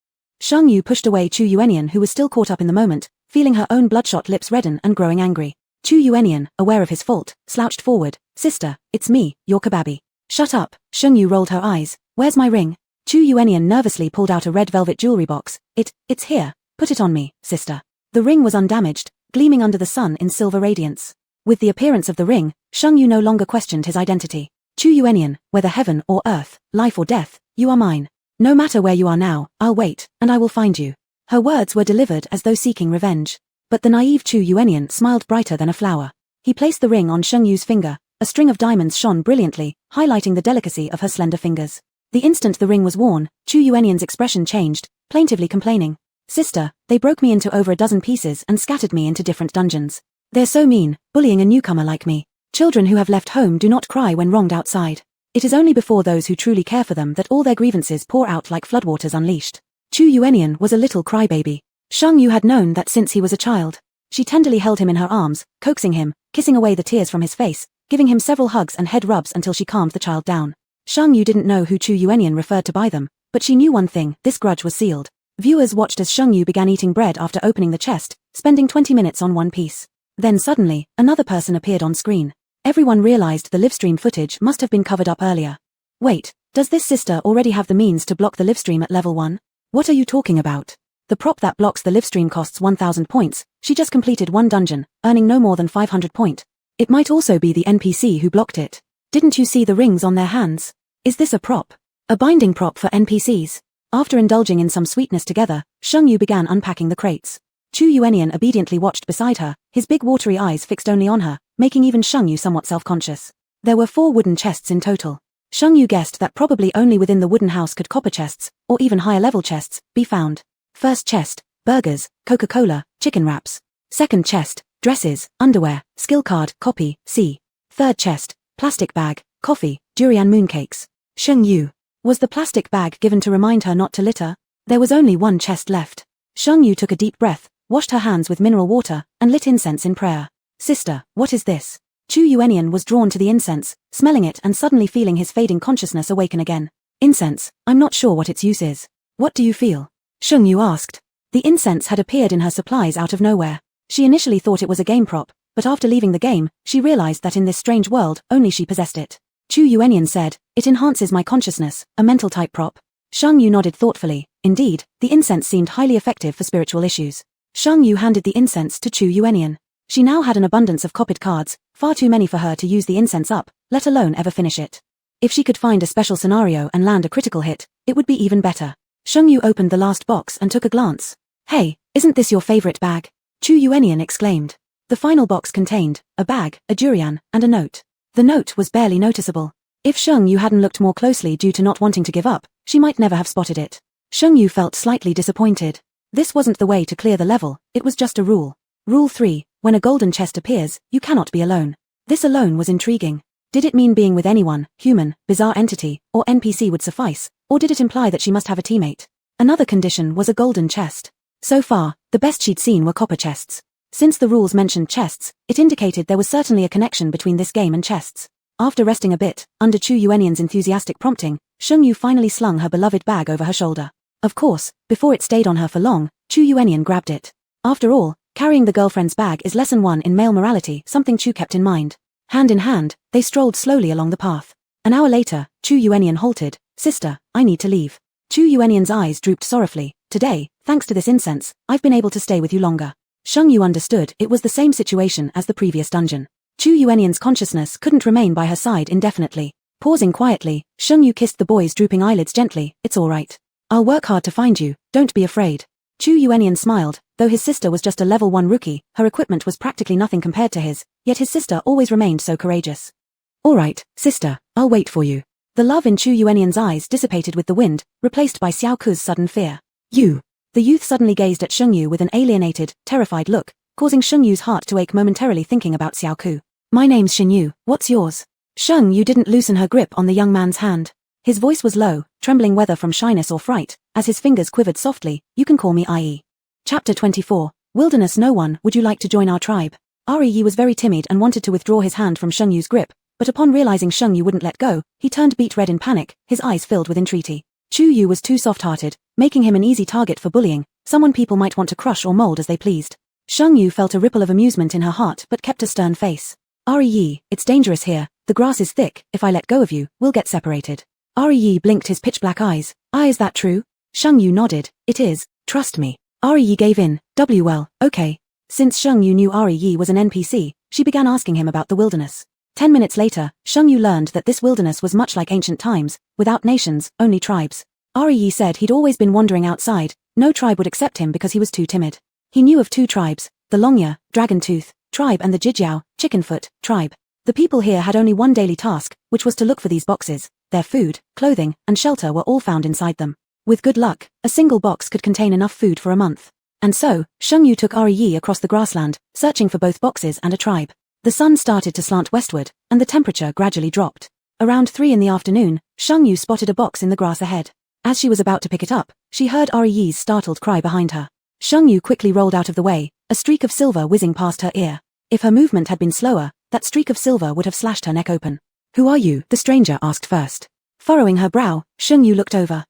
Sheng Yu pushed away Chu Yuanian, who was still caught up in the moment, feeling her own bloodshot lips redden and growing angry. Chu Yuanian, aware of his fault, slouched forward. Sister, it's me, your kababi. Shut up. Sheng Yu rolled her eyes. Where's my ring? Chu Yuanian nervously pulled out a red velvet jewelry box. It's here. Put it on me, sister. The ring was undamaged, gleaming under the sun in silver radiance. With the appearance of the ring, Sheng Yu no longer questioned his identity. Chu Yuanian, whether heaven or earth, life or death, you are mine. No matter where you are now, I'll wait, and I will find you. Her words were delivered as though seeking revenge. But the naive Chu Yuanian smiled brighter than a flower. He placed the ring on Sheng Yu's finger. A string of diamonds shone brilliantly, highlighting the delicacy of her slender fingers. The instant the ring was worn, Chu Yuanian's expression changed, plaintively complaining. Sister, they broke me into over a dozen pieces and scattered me into different dungeons. They're so mean, bullying a newcomer like me. Children who have left home do not cry when wronged outside. It is only before those who truly care for them that all their grievances pour out like floodwaters unleashed. Chu Yuanian was a little crybaby. Sheng Yu had known that since he was a child. She tenderly held him in her arms, coaxing him, kissing away the tears from his face, giving him several hugs and head rubs until she calmed the child down. Sheng Yu didn't know who Chu Yuanian referred to by them, but she knew one thing, this grudge was sealed. Viewers watched as Sheng Yu began eating bread after opening the chest, spending 20 minutes on one piece. Then suddenly, another person appeared on screen. Everyone realized the livestream footage must have been covered up earlier. Wait, does this sister already have the means to block the livestream at level 1? What are you talking about? The prop that blocks the livestream costs 1000 points, she just completed one dungeon, earning no more than 500 points. It might also be the NPC who blocked it. Didn't you see the rings on their hands? Is this a prop? A binding prop for NPCs? After indulging in some sweetness together, Sheng Yu began unpacking the crates. Chu Yuanian obediently watched beside her, his big watery eyes fixed only on her, making even Sheng Yu somewhat self-conscious. There were 4 wooden chests in total. Sheng Yu guessed that probably only within the wooden house could copper chests, or even higher-level chests, be found. First chest, burgers, Coca-Cola, chicken wraps. Second chest, dresses, underwear, skill card, copy, C. Third chest, plastic bag, coffee, durian mooncakes. Sheng Yu. Was the plastic bag given to remind her not to litter? There was only one chest left. Sheng Yu took a deep breath, washed her hands with mineral water, and lit incense in prayer. Sister, what is this? Chu Yuanian was drawn to the incense, smelling it and suddenly feeling his fading consciousness awaken again. Incense, I'm not sure what its use is. What do you feel? Sheng Yu asked. The incense had appeared in her supplies out of nowhere. She initially thought it was a game prop, but after leaving the game, she realized that in this strange world, only she possessed it. Chu Yuanian said, it enhances my consciousness, a mental type prop. Sheng Yu nodded thoughtfully. Indeed, the incense seemed highly effective for spiritual issues. Sheng Yu handed the incense to Chu Yuanian. She now had an abundance of copied cards, far too many for her to use the incense up, let alone ever finish it. If she could find a special scenario and land a critical hit, it would be even better. Sheng Yu opened the last box and took a glance. Hey, isn't this your favorite bag? Chu Yuanian exclaimed. The final box contained a bag, a durian, and a note. The note was barely noticeable. If Sheng Yu hadn't looked more closely due to not wanting to give up, she might never have spotted it. Sheng Yu felt slightly disappointed. This wasn't the way to clear the level, it was just a rule. Rule 3, when a golden chest appears, you cannot be alone. This alone was intriguing. Did it mean being with anyone, human, bizarre entity, or NPC would suffice, or did it imply that she must have a teammate? Another condition was a golden chest. So far, the best she'd seen were copper chests. Since the rules mentioned chests, it indicated there was certainly a connection between this game and chests. After resting a bit, under Chu Yuanian's enthusiastic prompting, Sheng Yu finally slung her beloved bag over her shoulder. Of course, before it stayed on her for long, Chu Yuanian grabbed it. After all, carrying the girlfriend's bag is lesson 1 in male morality, something Chu kept in mind. Hand in hand, they strolled slowly along the path. An hour later, Chu Yuanian halted. Sister, I need to leave. Chu Yuanian's eyes drooped sorrowfully. Today, thanks to this incense, I've been able to stay with you longer. Sheng Yu understood it was the same situation as the previous dungeon. Chu Yuanian's consciousness couldn't remain by her side indefinitely. Pausing quietly, Sheng Yu kissed the boy's drooping eyelids gently. It's all right. I'll work hard to find you, don't be afraid. Chu Yuanian smiled. Though his sister was just a level 1 rookie, her equipment was practically nothing compared to his, yet his sister always remained so courageous. All right, sister, I'll wait for you. The love in Chu Yuanian's eyes dissipated with the wind, replaced by Xiao Ku's sudden fear. You. The youth suddenly gazed at Sheng Yu with an alienated, terrified look, causing Sheng Yu's heart to ache momentarily thinking about Xiao Ku. My name's Sheng Yu, what's yours? Sheng Yu didn't loosen her grip on the young man's hand. His voice was low, trembling whether from shyness or fright, as his fingers quivered softly. You can call me IE. Chapter 24. Wilderness. No one, would you like to join our tribe? Yi was very timid and wanted to withdraw his hand from Sheng Yu's grip, but upon realizing Sheng Yu wouldn't let go, he turned beet red in panic, his eyes filled with entreaty. Chu Yu was too soft-hearted, making him an easy target for bullying, someone people might want to crush or mold as they pleased. Sheng Yu felt a ripple of amusement in her heart but kept a stern face. Yi, it's dangerous here, the grass is thick, if I let go of you, we'll get separated. Yi blinked his pitch-black eyes. Is that true? Sheng Yu nodded. It is, trust me. Ari gave in. Well, okay. Since Sheng Yu knew Ari was an NPC, she began asking him about the wilderness. 10 minutes later, Sheng Yu learned that this wilderness was much like ancient times, without nations, only tribes. Ari said he'd always been wandering outside, no tribe would accept him because he was too timid. He knew of 2 tribes, the Longya, Dragon-Tooth, tribe and the Jijiao, Chickenfoot, tribe. The people here had only one daily task, which was to look for these boxes. Their food, clothing, and shelter were all found inside them. With good luck, a single box could contain enough food for a month. And so, Sheng Yu took Ari across the grassland, searching for both boxes and a tribe. The sun started to slant westward, and the temperature gradually dropped. Around 3 in the afternoon, Sheng Yu spotted a box in the grass ahead. As she was about to pick it up, she heard Ari's startled cry behind her. Sheng Yu quickly rolled out of the way, a streak of silver whizzing past her ear. If her movement had been slower, that streak of silver would have slashed her neck open. Who are you? The stranger asked first. Furrowing her brow, Sheng Yu looked over.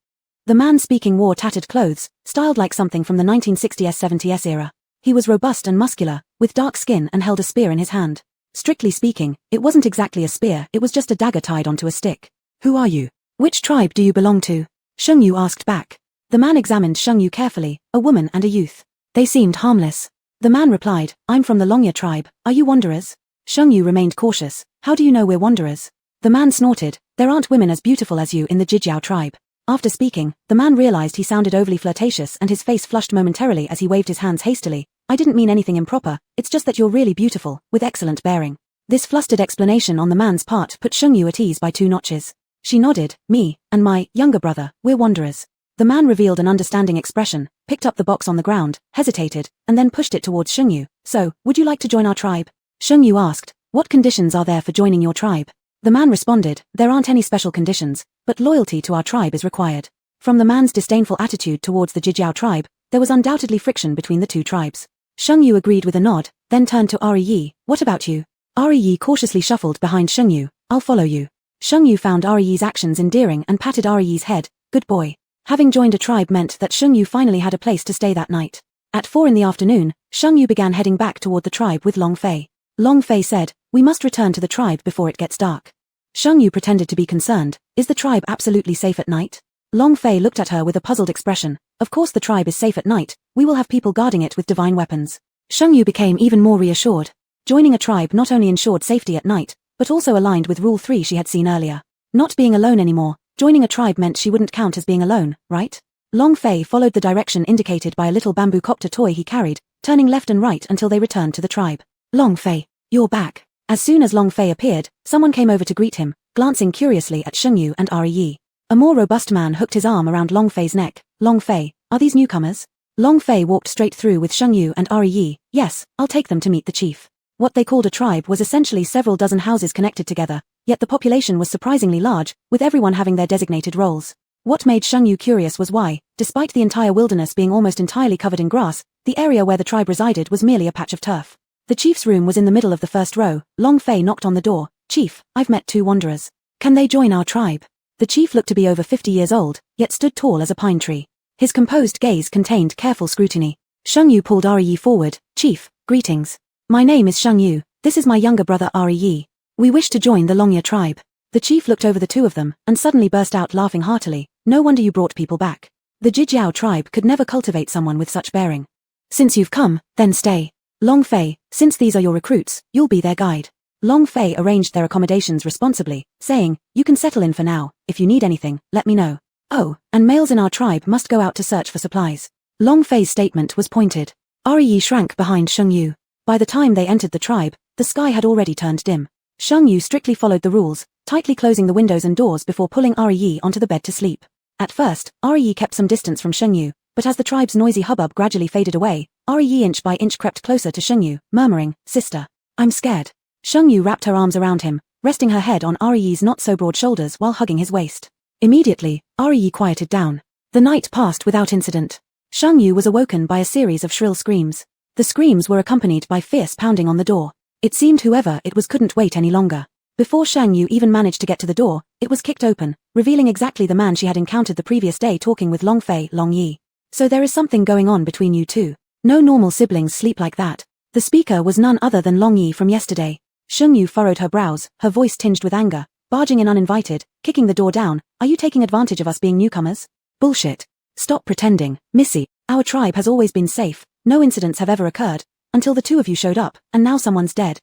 The man speaking wore tattered clothes, styled like something from the 1960s-70s era. He was robust and muscular, with dark skin and held a spear in his hand. Strictly speaking, it wasn't exactly a spear, it was just a dagger tied onto a stick. Who are you? Which tribe do you belong to? Sheng Yu asked back. The man examined Sheng Yu carefully, a woman and a youth. They seemed harmless. The man replied, I'm from the Longya tribe, are you wanderers? Sheng Yu remained cautious. How do you know we're wanderers? The man snorted, there aren't women as beautiful as you in the Jijiao tribe. After speaking, the man realized he sounded overly flirtatious and his face flushed momentarily as he waved his hands hastily. I didn't mean anything improper, it's just that you're really beautiful, with excellent bearing. This flustered explanation on the man's part put Sheng Yu at ease by 2 notches. She nodded, me, and my younger brother, we're wanderers. The man revealed an understanding expression, picked up the box on the ground, hesitated, and then pushed it towards Sheng Yu. So, would you like to join our tribe? Sheng Yu asked, what conditions are there for joining your tribe? The man responded, there aren't any special conditions, but loyalty to our tribe is required. From the man's disdainful attitude towards the Jijiao tribe, there was undoubtedly friction between the 2 tribes. Sheng Yu agreed with a nod, then turned to Ari. What about you? Ari cautiously shuffled behind Sheng Yu. I'll follow you. Sheng Yu found Ari's actions endearing and patted Ari's head. Good boy. Having joined a tribe meant that Sheng Yu finally had a place to stay that night. At 4 in the afternoon, Sheng Yu began heading back toward the tribe with Long Fei. Long Fei said, we must return to the tribe before it gets dark. Sheng Yu pretended to be concerned. Is the tribe absolutely safe at night? Long Fei looked at her with a puzzled expression. Of course the tribe is safe at night, we will have people guarding it with divine weapons. Sheng Yu became even more reassured. Joining a tribe not only ensured safety at night, but also aligned with Rule 3 she had seen earlier. Not being alone anymore, joining a tribe meant she wouldn't count as being alone, right? Long Fei followed the direction indicated by a little bamboo copter toy he carried, turning left and right until they returned to the tribe. Long Fei, you're back. As soon as Long Fei appeared, someone came over to greet him, glancing curiously at Sheng Yu and Ari. A more robust man hooked his arm around Long Fei's neck. Long Fei, are these newcomers? Long Fei walked straight through with Sheng Yu and Ari. Yes, I'll take them to meet the chief. What they called a tribe was essentially several dozen houses connected together, yet the population was surprisingly large, with everyone having their designated roles. What made Sheng Yu curious was why, despite the entire wilderness being almost entirely covered in grass, the area where the tribe resided was merely a patch of turf. The chief's room was in the middle of the first row. Long Fei knocked on the door. Chief, I've met 2 wanderers. Can they join our tribe? The chief looked to be over 50 years old, yet stood tall as a pine tree. His composed gaze contained careful scrutiny. Sheng Yu pulled Ari forward. Chief, greetings. My name is Sheng Yu, this is my younger brother Ari. We wish to join the Longya tribe. The chief looked over the 2 of them, and suddenly burst out laughing heartily. No wonder you brought people back. The Jijiao tribe could never cultivate someone with such bearing. Since you've come, then stay. Long Fei, since these are your recruits, you'll be their guide. Long Fei arranged their accommodations responsibly, saying, you can settle in for now, if you need anything, let me know. Oh, and males in our tribe must go out to search for supplies. Long Fei's statement was pointed. Ari shrank behind Sheng Yu. By the time they entered the tribe, the sky had already turned dim. Sheng Yu strictly followed the rules, tightly closing the windows and doors before pulling Ari onto the bed to sleep. At first, Ari kept some distance from Sheng Yu, but as the tribe's noisy hubbub gradually faded away, Ari inch by inch crept closer to Sheng Yu, murmuring, Sister, I'm scared. Sheng Yu wrapped her arms around him, resting her head on Ari's not-so-broad shoulders while hugging his waist. Immediately, Ari quieted down. The night passed without incident. Sheng Yu was awoken by a series of shrill screams. The screams were accompanied by fierce pounding on the door. It seemed whoever it was couldn't wait any longer. Before Sheng Yu even managed to get to the door, it was kicked open, revealing exactly the man she had encountered the previous day talking with Long Fei, Long Yi. So there is something going on between you two. No normal siblings sleep like that. The speaker was none other than Long Yi from yesterday. Sheng Yu furrowed her brows, her voice tinged with anger, barging in uninvited, kicking the door down. Are you taking advantage of us being newcomers? Bullshit. Stop pretending, Missy. Our tribe has always been safe, no incidents have ever occurred, until the two of you showed up, and now someone's dead.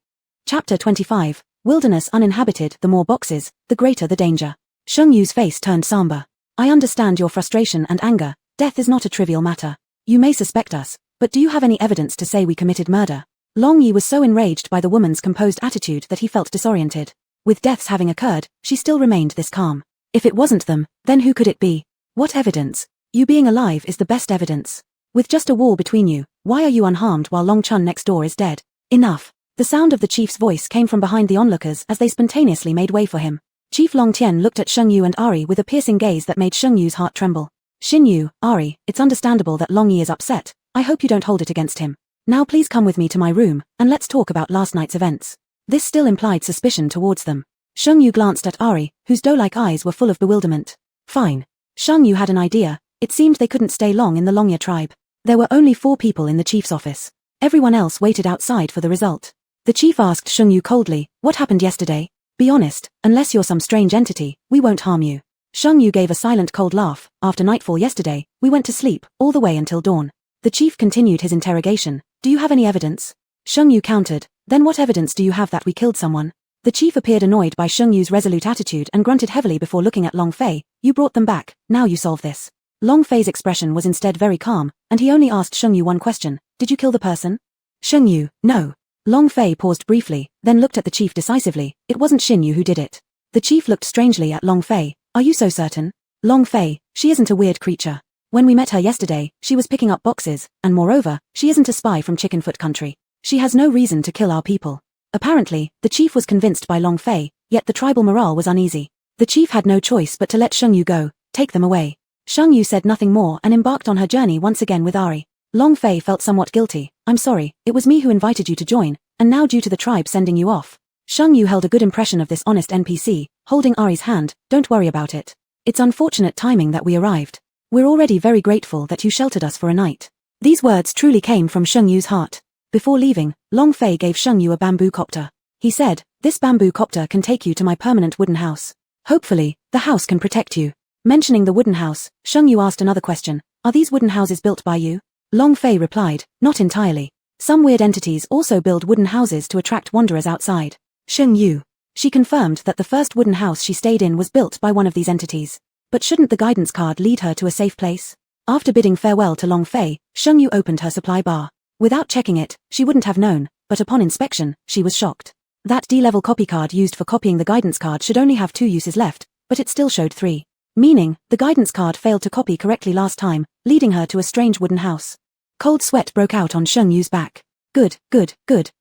Chapter 25. Wilderness uninhabited. The more boxes, the greater the danger. Sheng Yu's face turned somber. I understand your frustration and anger. Death is not a trivial matter. You may suspect us, but do you have any evidence to say we committed murder? Long Yi was so enraged by the woman's composed attitude that he felt disoriented. With deaths having occurred, she still remained this calm. If it wasn't them, then who could it be? What evidence? You being alive is the best evidence. With just a wall between you, why are you unharmed while Long Chun next door is dead? Enough. The sound of the chief's voice came from behind the onlookers as they spontaneously made way for him. Chief Long Tien looked at Sheng Yu and Ari with a piercing gaze that made Sheng Yu's heart tremble. Xin Yu, Ari, it's understandable that Long Yi is upset. I hope you don't hold it against him. Now please come with me to my room, and let's talk about last night's events. This still implied suspicion towards them. Sheng Yu glanced at Ari, whose doe-like eyes were full of bewilderment. Fine. Sheng Yu had an idea. It seemed they couldn't stay long in the Longya tribe. There were only 4 people in the chief's office. Everyone else waited outside for the result. The chief asked Sheng Yu coldly, what happened yesterday? Be honest, unless you're some strange entity, we won't harm you. Sheng Yu gave a silent cold laugh. After nightfall yesterday, we went to sleep, all the way until dawn. The chief continued his interrogation. Do you have any evidence? Sheng Yu countered. Then what evidence do you have that we killed someone? The chief appeared annoyed by Sheng Yu's resolute attitude and grunted heavily before looking at Long Fei. You brought them back, now you solve this. Long Fei's expression was instead very calm, and he only asked Sheng Yu one question. Did you kill the person? Sheng Yu, no. Long Fei paused briefly, then looked at the chief decisively. It wasn't Xin Yu who did it. The chief looked strangely at Long Fei. Are you so certain? Long Fei, she isn't a weird creature. When we met her yesterday, she was picking up boxes, and moreover, she isn't a spy from Chickenfoot country. She has no reason to kill our people. Apparently, the chief was convinced by Long Fei, yet the tribal morale was uneasy. The chief had no choice but to let Sheng Yu go, take them away. Sheng Yu said nothing more and embarked on her journey once again with Ari. Long Fei felt somewhat guilty. I'm sorry, it was me who invited you to join, and now due to the tribe sending you off. Sheng Yu held a good impression of this honest NPC, holding Ari's hand. Don't worry about it. It's unfortunate timing that we arrived. We're already very grateful that you sheltered us for a night. These words truly came from Sheng Yu's heart. Before leaving, Long Fei gave Sheng Yu a bamboo copter. He said, this bamboo copter can take you to my permanent wooden house. Hopefully, the house can protect you. Mentioning the wooden house, Sheng Yu asked another question. Are these wooden houses built by you? Long Fei replied, not entirely. Some weird entities also build wooden houses to attract wanderers outside. Sheng Yu. She confirmed that the first wooden house she stayed in was built by one of these entities. But shouldn't the guidance card lead her to a safe place? After bidding farewell to Long Fei, Sheng Yu opened her supply bar. Without checking it, she wouldn't have known, but upon inspection, she was shocked. That D-level copy card used for copying the guidance card should only have 2 uses left, but it still showed 3. Meaning, the guidance card failed to copy correctly last time, leading her to a strange wooden house. Cold sweat broke out on Sheng Yu's back. Good.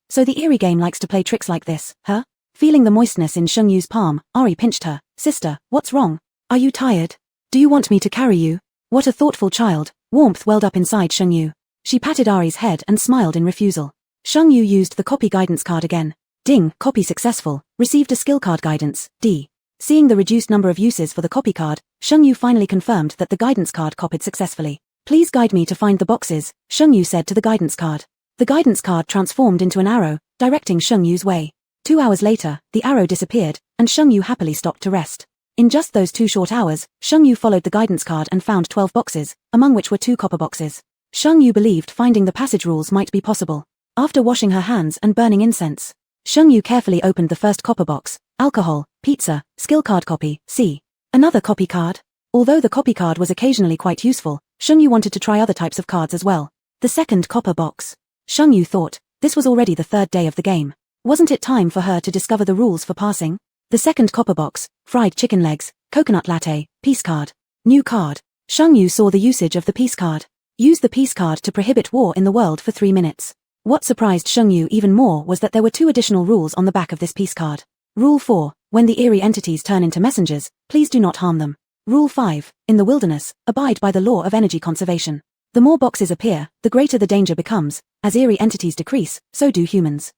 So the eerie game likes to play tricks like this, huh? Feeling the moistness in Sheng Yu's palm, Ari pinched her. Sister, what's wrong? Are you tired? Do you want me to carry you? What a thoughtful child. Warmth welled up inside Sheng Yu. She patted Ari's head and smiled in refusal. Sheng Yu used the copy guidance card again. Ding, copy successful. Received a skill card guidance, D. Seeing the reduced number of uses for the copy card, Sheng Yu finally confirmed that the guidance card copied successfully. Please guide me to find the boxes, Sheng Yu said to the guidance card. The guidance card transformed into an arrow, directing Sheng Yu's way. 2 hours later, the arrow disappeared, and Sheng Yu happily stopped to rest. In just those 2 short hours, Sheng Yu followed the guidance card and found 12 boxes, among which were 2 copper boxes. Sheng Yu believed finding the passage rules might be possible. After washing her hands and burning incense, Sheng Yu carefully opened the first copper box. Alcohol, pizza, skill card copy, C. Another copy card. Although the copy card was occasionally quite useful, Sheng Yu wanted to try other types of cards as well. The second copper box. Sheng Yu thought, this was already the 3rd day of the game. Wasn't it time for her to discover the rules for passing? The second copper box, fried chicken legs, coconut latte, peace card. New card. Sheng Yu saw the usage of the peace card. Use the peace card to prohibit war in the world for 3 minutes. What surprised Sheng Yu even more was that there were 2 additional rules on the back of this peace card. Rule 4, when the eerie entities turn into messengers, please do not harm them. Rule 5, in the wilderness, abide by the law of energy conservation. The more boxes appear, the greater the danger becomes. As eerie entities decrease, so do humans.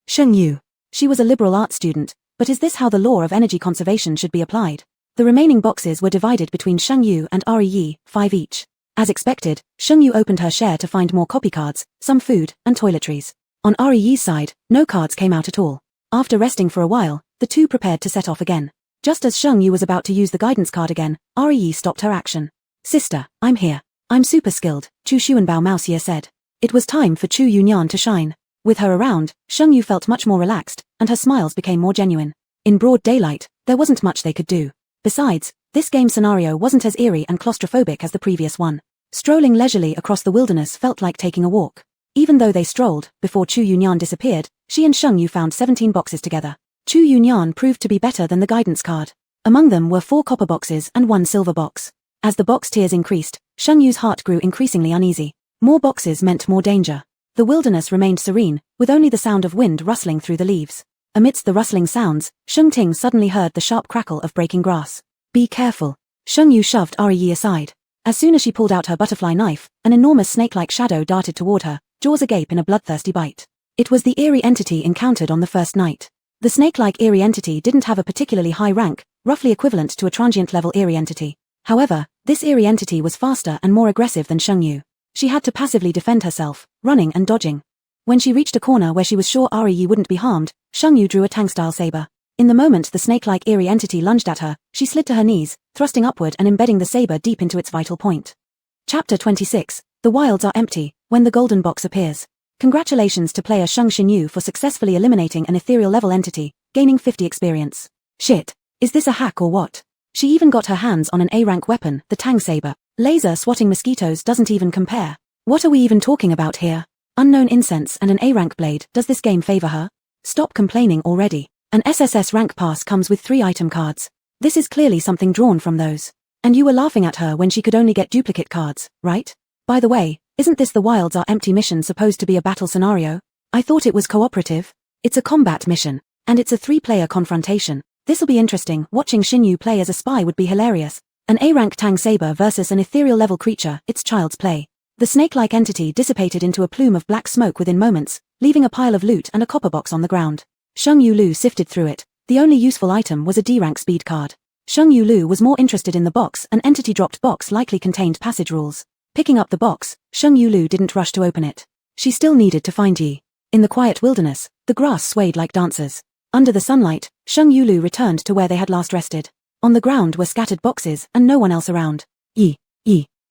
Sheng Yu. She was a liberal arts student, but is this how the law of energy conservation should be applied? The remaining boxes were divided between Sheng Yu and Ari Yi, 5 each. As expected, Sheng Yu opened her share to find more copy cards, some food, and toiletries. On Ari Yi's side, no cards came out at all. After resting for a while, the two prepared to set off again. Just as Sheng Yu was about to use the guidance card again, Ari Yi stopped her action. Sister, I'm here. I'm super skilled, Chu Xuanbao Mouseier said. It was time for Chu Yunyan to shine. With her around, Sheng Yu felt much more relaxed, and her smiles became more genuine. In broad daylight, there wasn't much they could do. Besides, this game scenario wasn't as eerie and claustrophobic as the previous one. Strolling leisurely across the wilderness felt like taking a walk. Even though they strolled, before Chu Yunyan disappeared, she and Sheng Yu found 17 boxes together. Chu Yunyan proved to be better than the guidance card. Among them were 4 copper boxes and 1 silver box. As the box tiers increased, Sheng Yu's heart grew increasingly uneasy. More boxes meant more danger. The wilderness remained serene, with only the sound of wind rustling through the leaves. Amidst the rustling sounds, Sheng Ting suddenly heard the sharp crackle of breaking grass. Be careful. Sheng Yu shoved Yi aside. As soon as she pulled out her butterfly knife, an enormous snake-like shadow darted toward her, jaws agape in a bloodthirsty bite. It was the eerie entity encountered on the first night. The snake-like eerie entity didn't have a particularly high rank, roughly equivalent to a transient-level eerie entity. However, this eerie entity was faster and more aggressive than Sheng Yu. She had to passively defend herself, running and dodging. When she reached a corner where she was sure Yi wouldn't be harmed, Sheng Yu drew a Tang-style saber. In the moment the snake-like eerie entity lunged at her, she slid to her knees, thrusting upward and embedding the saber deep into its vital point. Chapter 26, The Wilds Are Empty, When the Golden Box Appears. Congratulations to player Sheng Xinyu for successfully eliminating an ethereal-level entity, gaining 50 experience. Shit. Is this a hack or what? She even got her hands on an A-rank weapon, the Tang saber. Laser swatting mosquitoes doesn't even compare. What are we even talking about here? Unknown incense and an A-rank blade, does this game favor her? Stop complaining already. An SSS rank pass comes with 3 item cards. This is clearly something drawn from those. And you were laughing at her when she could only get duplicate cards, right? By the way, isn't this the Wilds Are Empty mission supposed to be a battle scenario? I thought it was cooperative. It's a combat mission. And it's a 3-player confrontation. This'll be interesting. Watching Xinyu play as a spy would be hilarious. An A-rank Tang saber versus an ethereal-level creature, it's child's play. The snake-like entity dissipated into a plume of black smoke within moments, leaving a pile of loot and a copper box on the ground. Sheng Yu Lu sifted through it. The only useful item was a D-rank speed card. Sheng Yu Lu was more interested in the box. An entity-dropped box likely contained passage rules. Picking up the box, Sheng Yu Lu didn't rush to open it. She still needed to find Yi. In the quiet wilderness, the grass swayed like dancers. Under the sunlight, Sheng Yu Lu returned to where they had last rested. On the ground were scattered boxes and no one else around. Yi.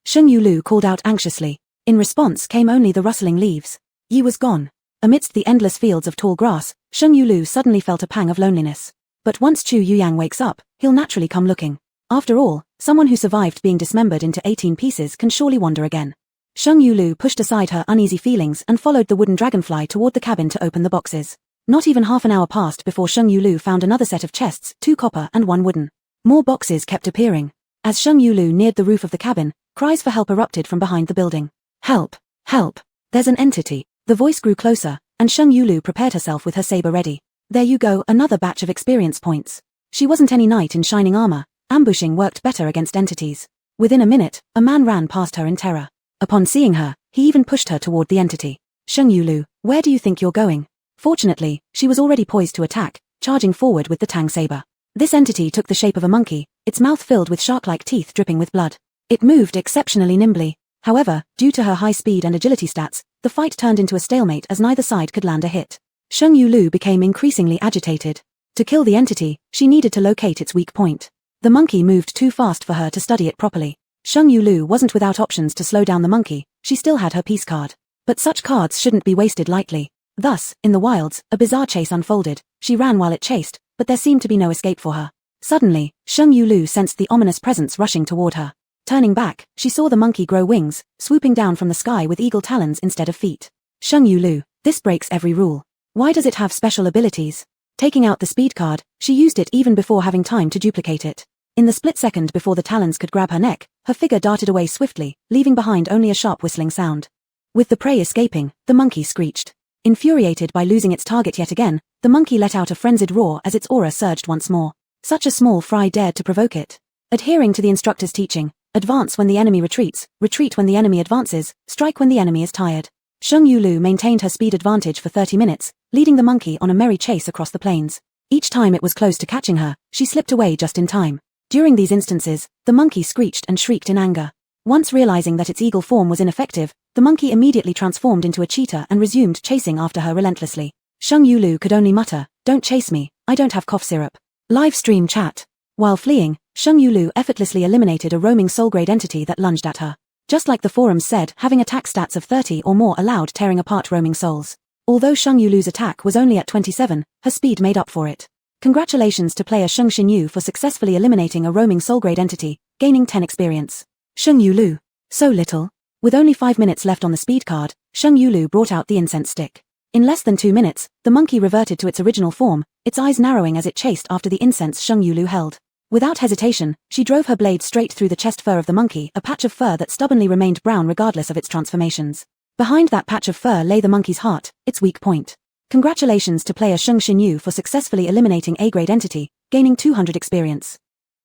Sheng Yu Lu called out anxiously. In response came only the rustling leaves. Yi was gone. Amidst the endless fields of tall grass, Sheng Yu Lu suddenly felt a pang of loneliness. But once Chu Yuyang wakes up, he'll naturally come looking. After all, someone who survived being dismembered into 18 pieces can surely wander again. Sheng Yu Lu pushed aside her uneasy feelings and followed the wooden dragonfly toward the cabin to open the boxes. Not even half an hour passed before Sheng Yu Lu found another set of chests, 2 copper and 1 wooden. More boxes kept appearing. As Sheng Yu Lu neared the roof of the cabin, cries for help erupted from behind the building. Help! Help! There's an entity. The voice grew closer, and Sheng Yu Lu prepared herself with her saber ready. There you go, another batch of experience points. She wasn't any knight in shining armor. Ambushing worked better against entities. Within a minute, a man ran past her in terror. Upon seeing her, he even pushed her toward the entity. Sheng Yu Lu, where do you think you're going? Fortunately, she was already poised to attack, charging forward with the Tang saber. This entity took the shape of a monkey, its mouth filled with shark-like teeth dripping with blood. It moved exceptionally nimbly. However, due to her high speed and agility stats, the fight turned into a stalemate as neither side could land a hit. Sheng Yu Lu became increasingly agitated. To kill the entity, she needed to locate its weak point. The monkey moved too fast for her to study it properly. Sheng Yu Lu wasn't without options to slow down the monkey. She still had her peace card. But such cards shouldn't be wasted lightly. Thus, in the wilds, a bizarre chase unfolded. She ran while it chased, but there seemed to be no escape for her. Suddenly, Sheng Yu Lu sensed the ominous presence rushing toward her. Turning back, she saw the monkey grow wings, swooping down from the sky with eagle talons instead of feet. Sheng Yu Lu, this breaks every rule. Why does it have special abilities? Taking out the speed card, she used it even before having time to duplicate it. In the split second before the talons could grab her neck, her figure darted away swiftly, leaving behind only a sharp whistling sound. With the prey escaping, the monkey screeched. Infuriated by losing its target yet again, the monkey let out a frenzied roar as its aura surged once more. Such a small fry dared to provoke it. Adhering to the instructor's teaching, advance when the enemy retreats, retreat when the enemy advances, strike when the enemy is tired. Sheng Yu Lu maintained her speed advantage for 30 minutes, leading the monkey on a merry chase across the plains. Each time it was close to catching her, she slipped away just in time. During these instances, the monkey screeched and shrieked in anger. Once realizing that its eagle form was ineffective, the monkey immediately transformed into a cheetah and resumed chasing after her relentlessly. Sheng Yu Lu could only mutter, "Don't chase me, I don't have cough syrup." Live stream chat. While fleeing, Sheng Yu Lu effortlessly eliminated a roaming soul-grade entity that lunged at her. Just like the forums said, having attack stats of 30 or more allowed tearing apart roaming souls. Although Sheng Yulu's attack was only at 27, her speed made up for it. Congratulations to player Sheng Xinyu for successfully eliminating a roaming soul-grade entity, gaining 10 experience. Sheng Yulu. So little. With only 5 minutes left on the speed card, Sheng Yulu brought out the incense stick. In less than 2 minutes, the monkey reverted to its original form, its eyes narrowing as it chased after the incense Sheng Yulu held. Without hesitation, she drove her blade straight through the chest fur of the monkey, a patch of fur that stubbornly remained brown regardless of its transformations. Behind that patch of fur lay the monkey's heart, its weak point. Congratulations to player Sheng Xinyu for successfully eliminating A-grade entity, gaining 200 experience.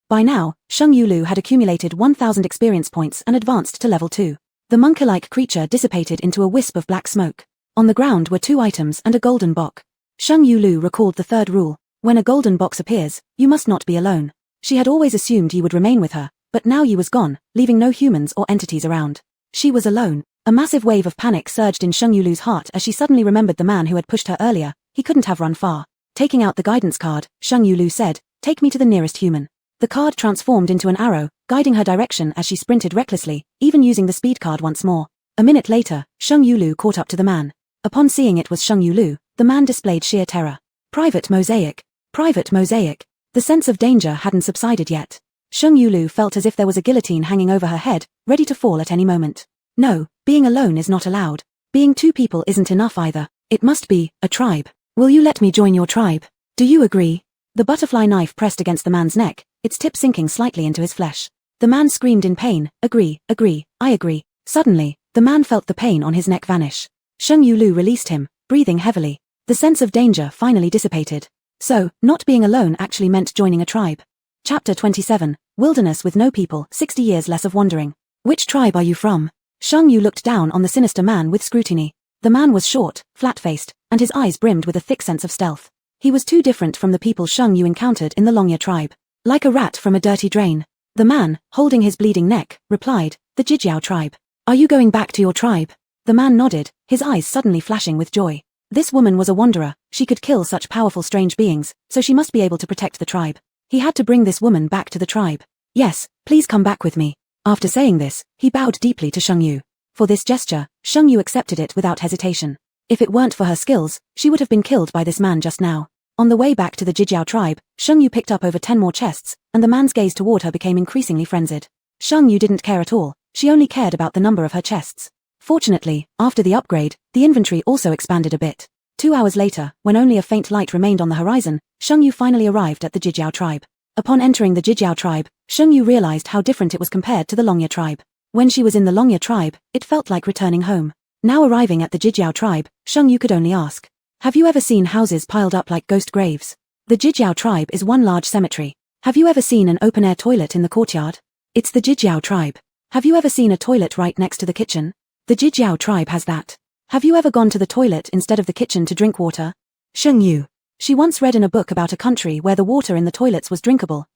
By now, Sheng Yulu had accumulated 1000 experience points and advanced to level 2. The monkey-like creature dissipated into a wisp of black smoke. On the ground were 2 items and a golden box. Sheng Yulu recalled the third rule: when a golden box appears, you must not be alone. She had always assumed Yi would remain with her, but now Yi was gone, leaving no humans or entities around. She was alone. A massive wave of panic surged in Sheng Yulu's heart as she suddenly remembered the man who had pushed her earlier. He couldn't have run far. Taking out the guidance card, Sheng Yulu said, "Take me to the nearest human." The card transformed into an arrow, guiding her direction as she sprinted recklessly, even using the speed card once more. A minute later, Sheng Yulu caught up to the man. Upon seeing it was Sheng Yulu, the man displayed sheer terror. Private Mosaic. Private Mosaic. The sense of danger hadn't subsided yet. Sheng Yulu felt as if there was a guillotine hanging over her head, ready to fall at any moment. No, being alone is not allowed. Being 2 people isn't enough either. It must be a tribe. Will you let me join your tribe? Do you agree? The butterfly knife pressed against the man's neck, its tip sinking slightly into his flesh. The man screamed in pain, "Agree, agree, I agree." Suddenly, the man felt the pain on his neck vanish. Sheng Yulu released him, breathing heavily. The sense of danger finally dissipated. So, not being alone actually meant joining a tribe. Chapter 27, Wilderness with no people, 60 years less of wandering. Which tribe are you from? Sheng Yu looked down on the sinister man with scrutiny. The man was short, flat-faced, and his eyes brimmed with a thick sense of stealth. He was too different from the people Sheng Yu encountered in the Longya tribe. Like a rat from a dirty drain. The man, holding his bleeding neck, replied, "The Jijiao tribe. Are you going back to your tribe?" The man nodded, his eyes suddenly flashing with joy. This woman was a wanderer, she could kill such powerful strange beings, so she must be able to protect the tribe. He had to bring this woman back to the tribe. "Yes, please come back with me." After saying this, he bowed deeply to Sheng Yu. For this gesture, Sheng Yu accepted it without hesitation. If it weren't for her skills, she would have been killed by this man just now. On the way back to the Jijiao tribe, Sheng Yu picked up over 10 more chests, and the man's gaze toward her became increasingly frenzied. Sheng Yu didn't care at all, she only cared about the number of her chests. Fortunately, after the upgrade, the inventory also expanded a bit. 2 hours later, when only a faint light remained on the horizon, Sheng Yu finally arrived at the Jijiao tribe. Upon entering the Jijiao tribe, Sheng Yu realized how different it was compared to the Longya tribe. When she was in the Longya tribe, it felt like returning home. Now arriving at the Jijiao tribe, Sheng Yu could only ask, "Have you ever seen houses piled up like ghost graves?" The Jijiao tribe is one large cemetery. Have you ever seen an open-air toilet in the courtyard? It's the Jijiao tribe. Have you ever seen a toilet right next to the kitchen? The Jijiao tribe has that. Have you ever gone to the toilet instead of the kitchen to drink water? Sheng Yu. She once read in a book about a country where the water in the toilets was drinkable,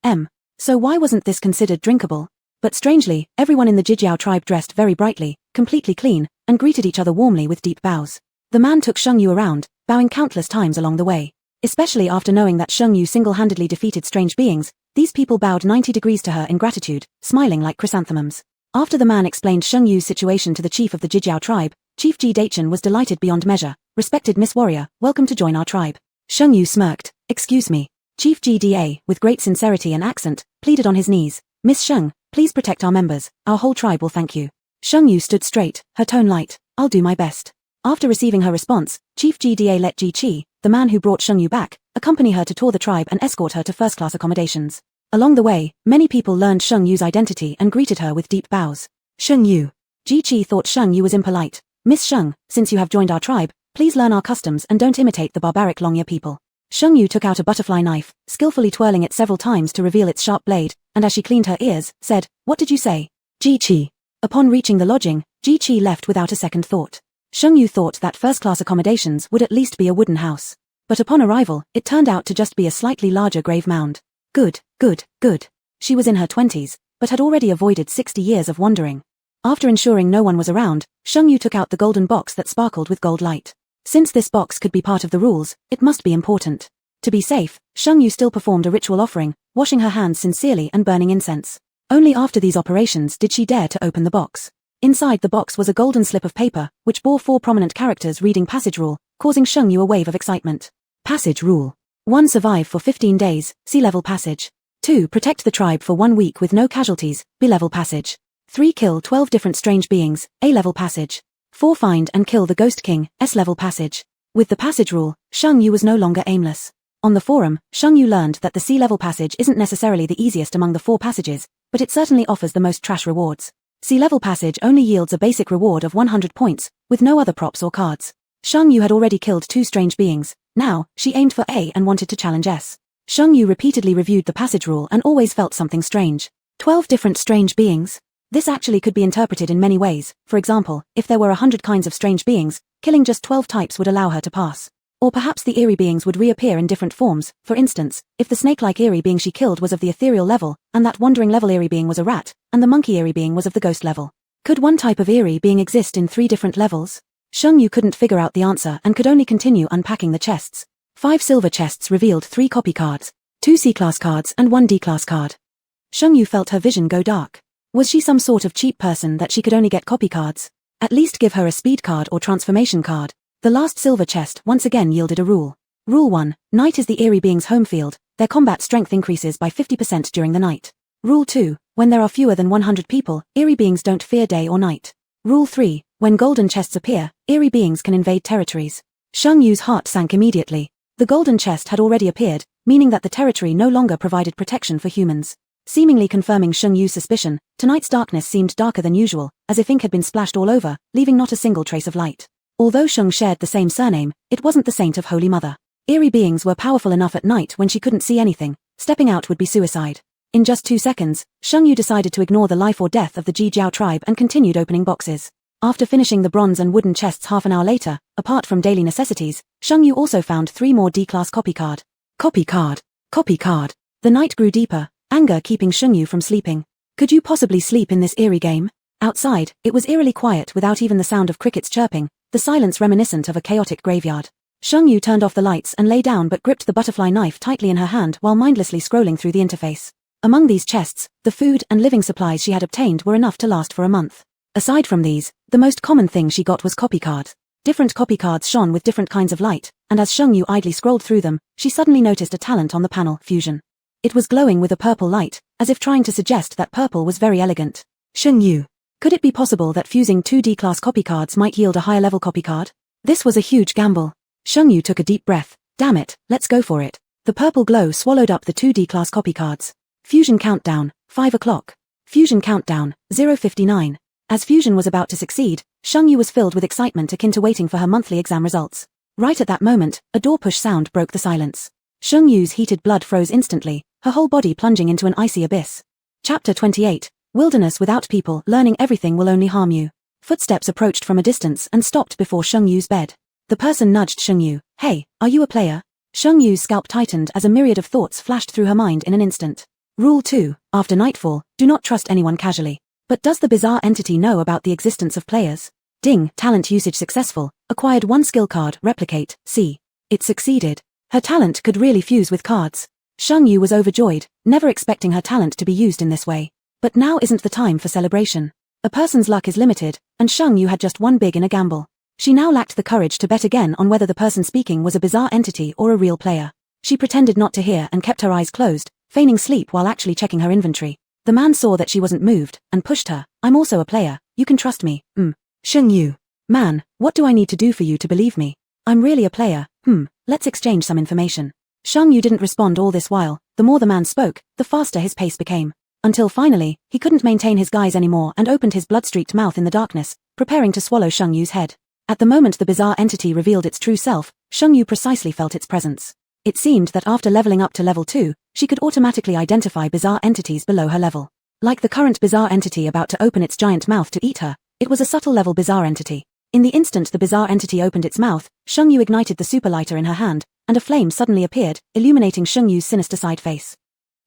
So why wasn't this considered drinkable? But strangely, everyone in the Jijiao tribe dressed very brightly, completely clean, and greeted each other warmly with deep bows. The man took Sheng Yu around, bowing countless times along the way. Especially after knowing that Sheng Yu single-handedly defeated strange beings, these people bowed 90 degrees to her in gratitude, smiling like chrysanthemums. After the man explained Sheng Yu's situation to the chief of the Jijiao tribe, Chief Ji Dachan was delighted beyond measure. "Respected Miss Warrior, welcome to join our tribe." Sheng Yu smirked. "Excuse me." Chief GDA, with great sincerity and accent, pleaded on his knees. "Miss Sheng, please protect our members, our whole tribe will thank you." Sheng Yu stood straight, her tone light. "I'll do my best." After receiving her response, Chief GDA let Ji Qi, the man who brought Sheng Yu back, accompany her to tour the tribe and escort her to first-class accommodations. Along the way, many people learned Sheng Yu's identity and greeted her with deep bows. Sheng Yu. Ji Qi thought Sheng Yu was impolite. "Miss Sheng, since you have joined our tribe, please learn our customs and don't imitate the barbaric Longya people." Sheng Yu took out a butterfly knife, skillfully twirling it several times to reveal its sharp blade, and as she cleaned her ears, said, "What did you say?" Ji Qi. Upon reaching the lodging, Ji Qi left without a second thought. Sheng Yu thought that first-class accommodations would at least be a wooden house. But upon arrival, it turned out to just be a slightly larger grave mound. Good. She was in her 20s, but had already avoided 60 years of wandering. After ensuring no one was around, Sheng Yu took out the golden box that sparkled with gold light. Since this box could be part of the rules, it must be important. To be safe, Sheng Yu still performed a ritual offering, washing her hands sincerely and burning incense. Only after these operations did she dare to open the box. Inside the box was a golden slip of paper, which bore 4 prominent characters reading passage rule, causing Sheng Yu a wave of excitement. Passage rule. 1. Survive for 15 days, sea level passage. 2. Protect the tribe for 1 week with no casualties, B-level passage. 3. Kill 12 different strange beings, A-level passage. 4. Find and kill the Ghost King, S-level passage. With the passage rule, Sheng Yu was no longer aimless. On the forum, Sheng Yu learned that the sea-level passage isn't necessarily the easiest among the 4 passages, but it certainly offers the most trash rewards. Sea-level passage only yields a basic reward of 100 points, with no other props or cards. Sheng Yu had already killed 2 strange beings. Now, she aimed for A and wanted to challenge S. Sheng Yu repeatedly reviewed the passage rule and always felt something strange. 12 different strange beings? This actually could be interpreted in many ways. For example, if there were 100 kinds of strange beings, killing just 12 types would allow her to pass. Or perhaps the eerie beings would reappear in different forms. For instance, if the snake-like eerie being she killed was of the ethereal level, and that wandering level eerie being was a rat, and the monkey eerie being was of the ghost level. Could one type of eerie being exist in 3 different levels? Sheng Yu couldn't figure out the answer and could only continue unpacking the chests. 5 silver chests revealed 3 copy cards, 2 C-class cards and 1 D-class card. Sheng Yu felt her vision go dark. Was she some sort of cheap person that she could only get copy cards? At least give her a speed card or transformation card. The last silver chest once again yielded a rule. Rule 1. Night is the eerie being's home field. Their combat strength increases by 50% during the night. Rule 2. When there are fewer than 100 people, eerie beings don't fear day or night. Rule 3. When golden chests appear, eerie beings can invade territories. Sheng Yu's heart sank immediately. The golden chest had already appeared, meaning that the territory no longer provided protection for humans. Seemingly confirming Sheng Yu's suspicion, tonight's darkness seemed darker than usual, as if ink had been splashed all over, leaving not a single trace of light. Although Sheng shared the same surname, it wasn't the Saint of Holy Mother. Eerie beings were powerful enough at night when she couldn't see anything. Stepping out would be suicide. In just 2 seconds, Sheng Yu decided to ignore the life or death of the Ji Jiao tribe and continued opening boxes. After finishing the bronze and wooden chests half an hour later, apart from daily necessities, Sheng Yu also found 3 more D-class copy card. Copy card. Copy card. The night grew deeper, anger keeping Sheng Yu from sleeping. Could you possibly sleep in this eerie game? Outside, it was eerily quiet without even the sound of crickets chirping, the silence reminiscent of a chaotic graveyard. Sheng Yu turned off the lights and lay down but gripped the butterfly knife tightly in her hand while mindlessly scrolling through the interface. Among these chests, the food and living supplies she had obtained were enough to last for a month. Aside from these, the most common thing she got was copy cards. Different copy cards shone with different kinds of light, and as Sheng Yu idly scrolled through them, she suddenly noticed a talent on the panel, fusion. It was glowing with a purple light, as if trying to suggest that purple was very elegant. Sheng Yu. Could it be possible that fusing 2 D-class copy cards might yield a higher level copy card? This was a huge gamble. Sheng Yu took a deep breath. Damn it, let's go for it. The purple glow swallowed up the 2 D-class copy cards. Fusion countdown, 5 o'clock. Fusion countdown, 0:59. As fusion was about to succeed, Sheng Yu was filled with excitement akin to waiting for her monthly exam results. Right at that moment, a door push sound broke the silence. Sheng Yu's heated blood froze instantly, her whole body plunging into an icy abyss. Chapter 28. Wilderness without people, learning everything will only harm you. Footsteps approached from a distance and stopped before Sheng Yu's bed. The person nudged Sheng Yu. Hey, are you a player? Sheng Yu's scalp tightened as a myriad of thoughts flashed through her mind in an instant. Rule 2. After nightfall, do not trust anyone casually. But does the bizarre entity know about the existence of players? Ding, talent usage successful. Acquired 1 skill card, replicate, C. It succeeded. Her talent could really fuse with cards. Sheng Yu was overjoyed, never expecting her talent to be used in this way. But now isn't the time for celebration. A person's luck is limited, and Sheng Yu had just won big in a gamble. She now lacked the courage to bet again on whether the person speaking was a bizarre entity or a real player. She pretended not to hear and kept her eyes closed, feigning sleep while actually checking her inventory. The man saw that she wasn't moved, and pushed her. I'm also a player, you can trust me, Sheng Yu. Man, what do I need to do for you to believe me? I'm really a player, let's exchange some information. Sheng Yu didn't respond all this while. The more the man spoke, the faster his pace became. Until finally, he couldn't maintain his guise anymore and opened his blood-streaked mouth in the darkness, preparing to swallow Sheng Yu's head. At the moment the bizarre entity revealed its true self, Sheng Yu precisely felt its presence. It seemed that after leveling up to level 2, she could automatically identify bizarre entities below her level. Like the current bizarre entity about to open its giant mouth to eat her, it was a subtle level bizarre entity. In the instant the bizarre entity opened its mouth, Sheng Yu ignited the super lighter in her hand, and a flame suddenly appeared, illuminating Sheng Yu's sinister side face.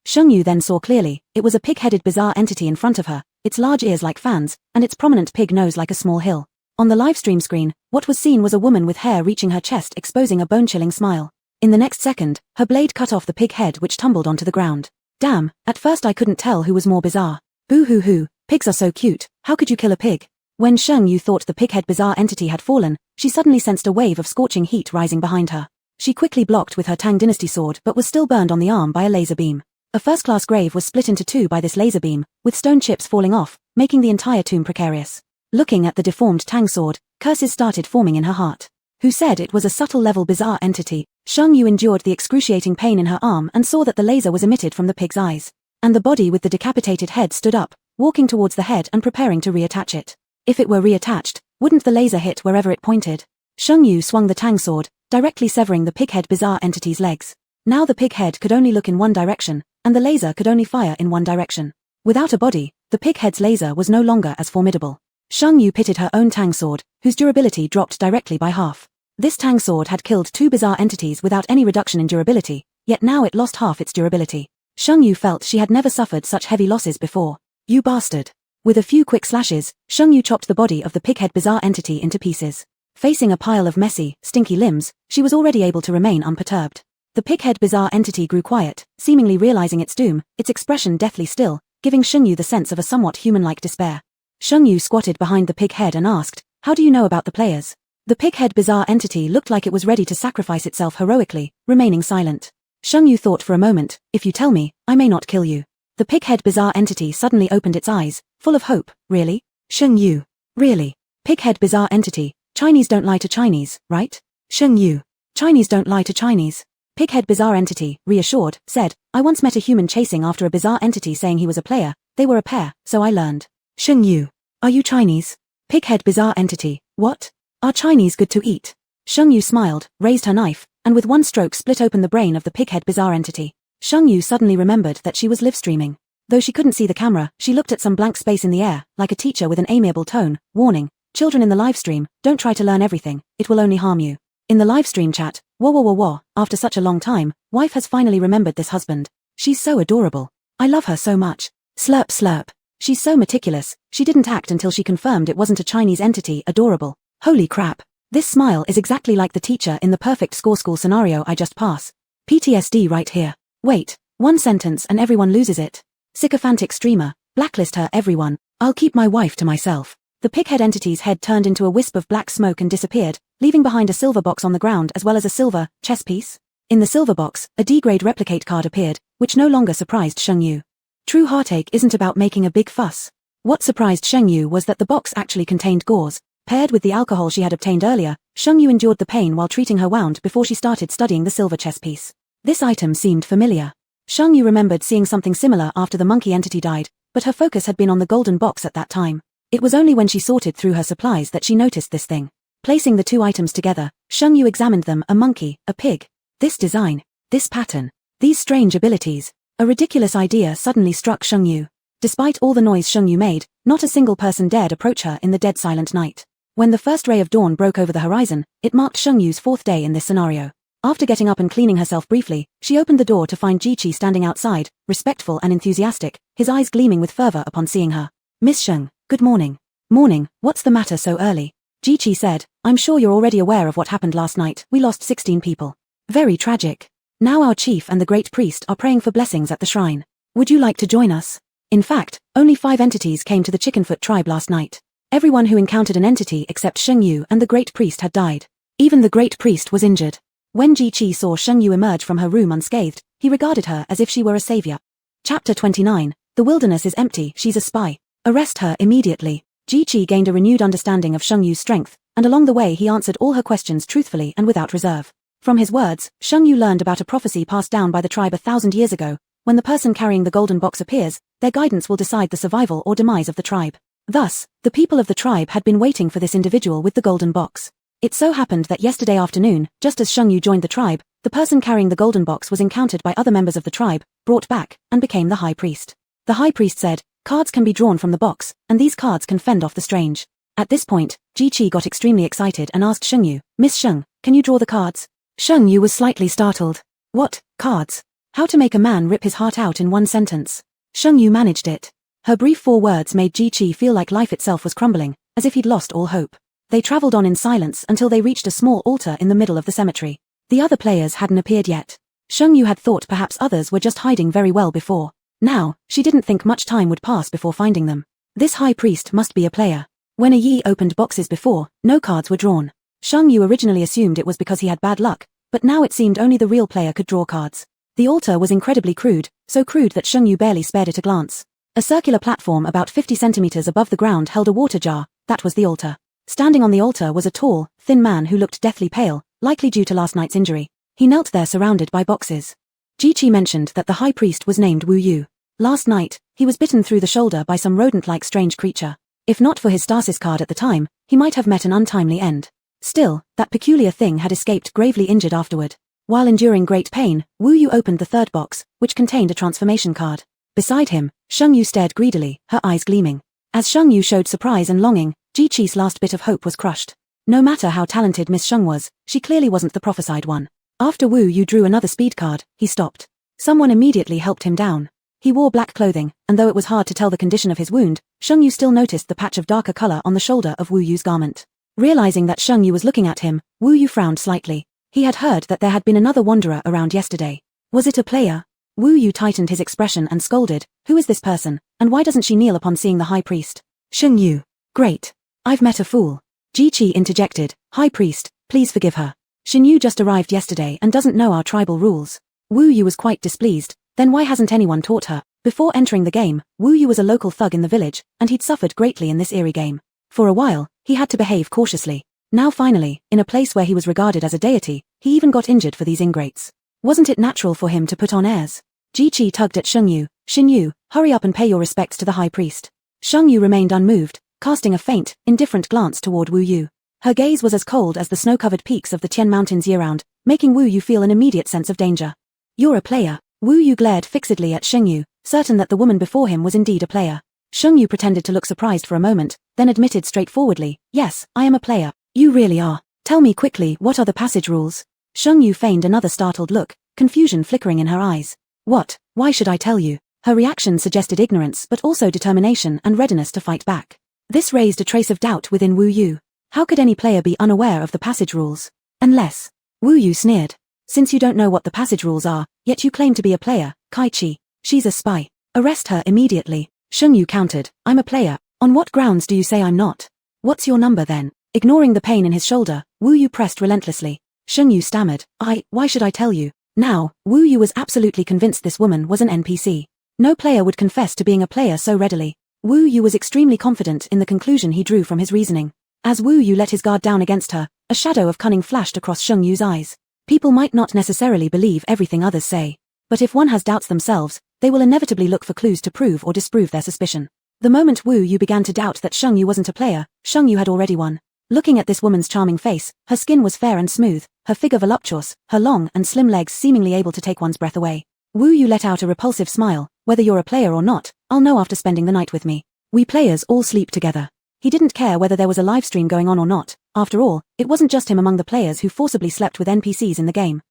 Sheng Yu then saw clearly. It was a pig-headed bizarre entity in front of her, its large ears like fans, and its prominent pig nose like a small hill. On the livestream screen, what was seen was a woman with hair reaching her chest exposing a bone-chilling smile. In the next second, her blade cut off the pig head which tumbled onto the ground. Damn, at first I couldn't tell who was more bizarre. Boo hoo hoo, pigs are so cute, how could you kill a pig? When Sheng Yu thought the pighead bizarre entity had fallen, she suddenly sensed a wave of scorching heat rising behind her. She quickly blocked with her Tang Dynasty sword but was still burned on the arm by a laser beam. A first-class grave was split into two by this laser beam, with stone chips falling off, making the entire tomb precarious. Looking at the deformed Tang sword, curses started forming in her heart. Who said it was a subtle-level bizarre entity? Sheng Yu endured the excruciating pain in her arm and saw that the laser was emitted from the pig's eyes. And the body with the decapitated head stood up, walking towards the head and preparing to reattach it. If it were reattached, wouldn't the laser hit wherever it pointed? Sheng Yu swung the Tang sword, directly severing the pighead bizarre entity's legs. Now the pig head could only look in one direction, and the laser could only fire in one direction. Without a body, the pighead's laser was no longer as formidable. Sheng Yu pitted her own Tang sword, whose durability dropped directly by half. This Tang sword had killed two bizarre entities without any reduction in durability, yet now it lost half its durability. Sheng Yu felt she had never suffered such heavy losses before. You bastard. With a few quick slashes, Sheng Yu chopped the body of the pighead bizarre entity into pieces. Facing a pile of messy, stinky limbs, she was already able to remain unperturbed. The pighead bizarre entity grew quiet, seemingly realizing its doom, its expression deathly still, giving Sheng Yu the sense of a somewhat human-like despair. Sheng Yu squatted behind the pig head and asked, "How do you know about the players?" The pighead bizarre entity looked like it was ready to sacrifice itself heroically, remaining silent. Sheng Yu thought for a moment, "If you tell me, I may not kill you." The pighead bizarre entity suddenly opened its eyes, full of hope. "Really? Sheng Yu? Really? Pighead bizarre entity, Chinese don't lie to Chinese, right? Sheng Yu. Chinese don't lie to Chinese." Pighead bizarre entity, reassured, said, "I once met a human chasing after a bizarre entity saying he was a player. They were a pair, so I learned." "Sheng Yu. Are you Chinese?" Pighead bizarre entity, "What? Are Chinese good to eat?" Sheng Yu smiled, raised her knife, and with one stroke split open the brain of the pighead bizarre entity. Sheng Yu suddenly remembered that she was live streaming. Though she couldn't see the camera, she looked at some blank space in the air, like a teacher with an amiable tone, warning, "Children in the live stream, don't try to learn everything, it will only harm you." In the live stream chat, "Whoa whoa whoa whoa, after such a long time, wife has finally remembered this husband. She's so adorable. I love her so much. Slurp slurp. She's so meticulous, she didn't act until she confirmed it wasn't a Chinese entity. Adorable. Holy crap. This smile is exactly like the teacher in the perfect score school scenario I just passed. PTSD right here. Wait, one sentence and everyone loses it. Sycophantic streamer, blacklist her everyone, I'll keep my wife to myself." The pighead entity's head turned into a wisp of black smoke and disappeared, leaving behind a silver box on the ground as well as a silver chess piece. In the silver box, a D-grade replicate card appeared, which no longer surprised Sheng Yu. True heartache isn't about making a big fuss. What surprised Sheng Yu was that the box actually contained gauze. Paired with the alcohol she had obtained earlier, Sheng Yu endured the pain while treating her wound before she started studying the silver chess piece. This item seemed familiar. Sheng Yu remembered seeing something similar after the monkey entity died, but her focus had been on the golden box at that time. It was only when she sorted through her supplies that she noticed this thing. Placing the two items together, Sheng Yu examined them: a monkey, a pig. This design, this pattern, these strange abilities. A ridiculous idea suddenly struck Sheng Yu. Despite all the noise Sheng Yu made, not a single person dared approach her in the dead silent night. When the first ray of dawn broke over the horizon, it marked Sheng Yu's fourth day in this scenario. After getting up and cleaning herself briefly, she opened the door to find Ji-Chi standing outside, respectful and enthusiastic, his eyes gleaming with fervor upon seeing her. "Miss Sheng, good morning." "Morning, what's the matter so early?" Ji-Chi said, "I'm sure you're already aware of what happened last night. We lost 16 people. Very tragic. Now our chief and the great priest are praying for blessings at the shrine. Would you like to join us?" In fact, only 5 entities came to the Chickenfoot tribe last night. Everyone who encountered an entity except Sheng Yu and the great priest had died. Even the great priest was injured. When Ji-Chi saw Sheng Yu emerge from her room unscathed, he regarded her as if she were a savior. Chapter 29, The wilderness is empty, she's a spy. Arrest her immediately. Ji-Chi gained a renewed understanding of Sheng Yu's strength, and along the way he answered all her questions truthfully and without reserve. From his words, Sheng Yu learned about a prophecy passed down by the tribe 1,000 years ago. When the person carrying the golden box appears, their guidance will decide the survival or demise of the tribe. Thus, the people of the tribe had been waiting for this individual with the golden box. It so happened that yesterday afternoon, just as Sheng Yu joined the tribe, the person carrying the golden box was encountered by other members of the tribe, brought back, and became the high priest. The high priest said, "Cards can be drawn from the box, and these cards can fend off the strange." At this point, Ji-Chi got extremely excited and asked Sheng Yu, "Miss Sheng, can you draw the cards?" Sheng Yu was slightly startled. "What, cards? How to make a man rip his heart out in one sentence?" Sheng Yu managed it. Her brief 4 words made Ji-Chi feel like life itself was crumbling, as if he'd lost all hope. They traveled on in silence until they reached a small altar in the middle of the cemetery. The other players hadn't appeared yet. Sheng Yu had thought perhaps others were just hiding very well before. Now, she didn't think much time would pass before finding them. This high priest must be a player. When a Yi opened boxes before, no cards were drawn. Shang Yu originally assumed it was because he had bad luck, but now it seemed only the real player could draw cards. The altar was incredibly crude, so crude that Shang Yu barely spared it a glance. A circular platform about 50 centimeters above the ground held a water jar. That was the altar. Standing on the altar was a tall, thin man who looked deathly pale, likely due to last night's injury. He knelt there surrounded by boxes. Ji-Chi mentioned that the high priest was named Wu Yu. Last night, he was bitten through the shoulder by some rodent-like strange creature. If not for his stasis card at the time, he might have met an untimely end. Still, that peculiar thing had escaped gravely injured afterward. While enduring great pain, Wu Yu opened the third box, which contained a transformation card. Beside him, Shang Yu stared greedily, her eyes gleaming. As Shang Yu showed surprise and longing, Ji-Chi's last bit of hope was crushed. No matter how talented Miss Shang was, she clearly wasn't the prophesied one. After Wu Yu drew another speed card, he stopped. Someone immediately helped him down. He wore black clothing, and though it was hard to tell the condition of his wound, Shang Yu still noticed the patch of darker color on the shoulder of Wu Yu's garment. Realizing that Shang Yu was looking at him, Wu Yu frowned slightly. He had heard that there had been another wanderer around yesterday. Was it a player? Wu Yu tightened his expression and scolded, "Who is this person, and why doesn't she kneel upon seeing the high priest?" Shang Yu. Great. I've met a fool. Ji-Chi interjected, "High priest, please forgive her. Shin Yu just arrived yesterday and doesn't know our tribal rules." Wu Yu was quite displeased. Then why hasn't anyone taught her? Before entering the game, Wu Yu was a local thug in the village, and he'd suffered greatly in this eerie game. For a while, he had to behave cautiously. Now finally, in a place where he was regarded as a deity, he even got injured for these ingrates. Wasn't it natural for him to put on airs? Ji-Chi tugged at Shang Yu. "Shin Yu, hurry up and pay your respects to the high priest." Shang Yu remained unmoved, casting a faint, indifferent glance toward Wu Yu. Her gaze was as cold as the snow-covered peaks of the Tian Mountains year-round, making Wu Yu feel an immediate sense of danger. "You're a player." Wu Yu glared fixedly at Shang Yu, certain that the woman before him was indeed a player. Shang Yu pretended to look surprised for a moment, then admitted straightforwardly, "Yes, I am a player." "You really are. Tell me quickly, what are the passage rules?" Shang Yu feigned another startled look, confusion flickering in her eyes. "What? Why should I tell you?" Her reaction suggested ignorance but also determination and readiness to fight back. This raised a trace of doubt within Wu Yu. How could any player be unaware of the passage rules? Unless... Wu Yu sneered. "Since you don't know what the passage rules are, yet you claim to be a player, Kai-Chi. She's a spy. Arrest her immediately." Shang Yu countered, "I'm a player. On what grounds do you say I'm not? What's your number then?" Ignoring the pain in his shoulder, Wu Yu pressed relentlessly. Shang Yu stammered, Why should I tell you?" Now, Wu Yu was absolutely convinced this woman was an NPC. No player would confess to being a player so readily. Wu Yu was extremely confident in the conclusion he drew from his reasoning. As Wu Yu let his guard down against her, a shadow of cunning flashed across Shang Yu's eyes. People might not necessarily believe everything others say. But if one has doubts themselves, they will inevitably look for clues to prove or disprove their suspicion. The moment Wu Yu began to doubt that Shang Yu wasn't a player, Shang Yu had already won. Looking at this woman's charming face, her skin was fair and smooth, her figure voluptuous, her long and slim legs seemingly able to take one's breath away. Wu Yu let out a repulsive smile. "Whether you're a player or not, I'll know after spending the night with me. We players all sleep together." He didn't care whether there was a live stream going on or not. After all, it wasn't just him among the players who forcibly slept with NPCs in the game.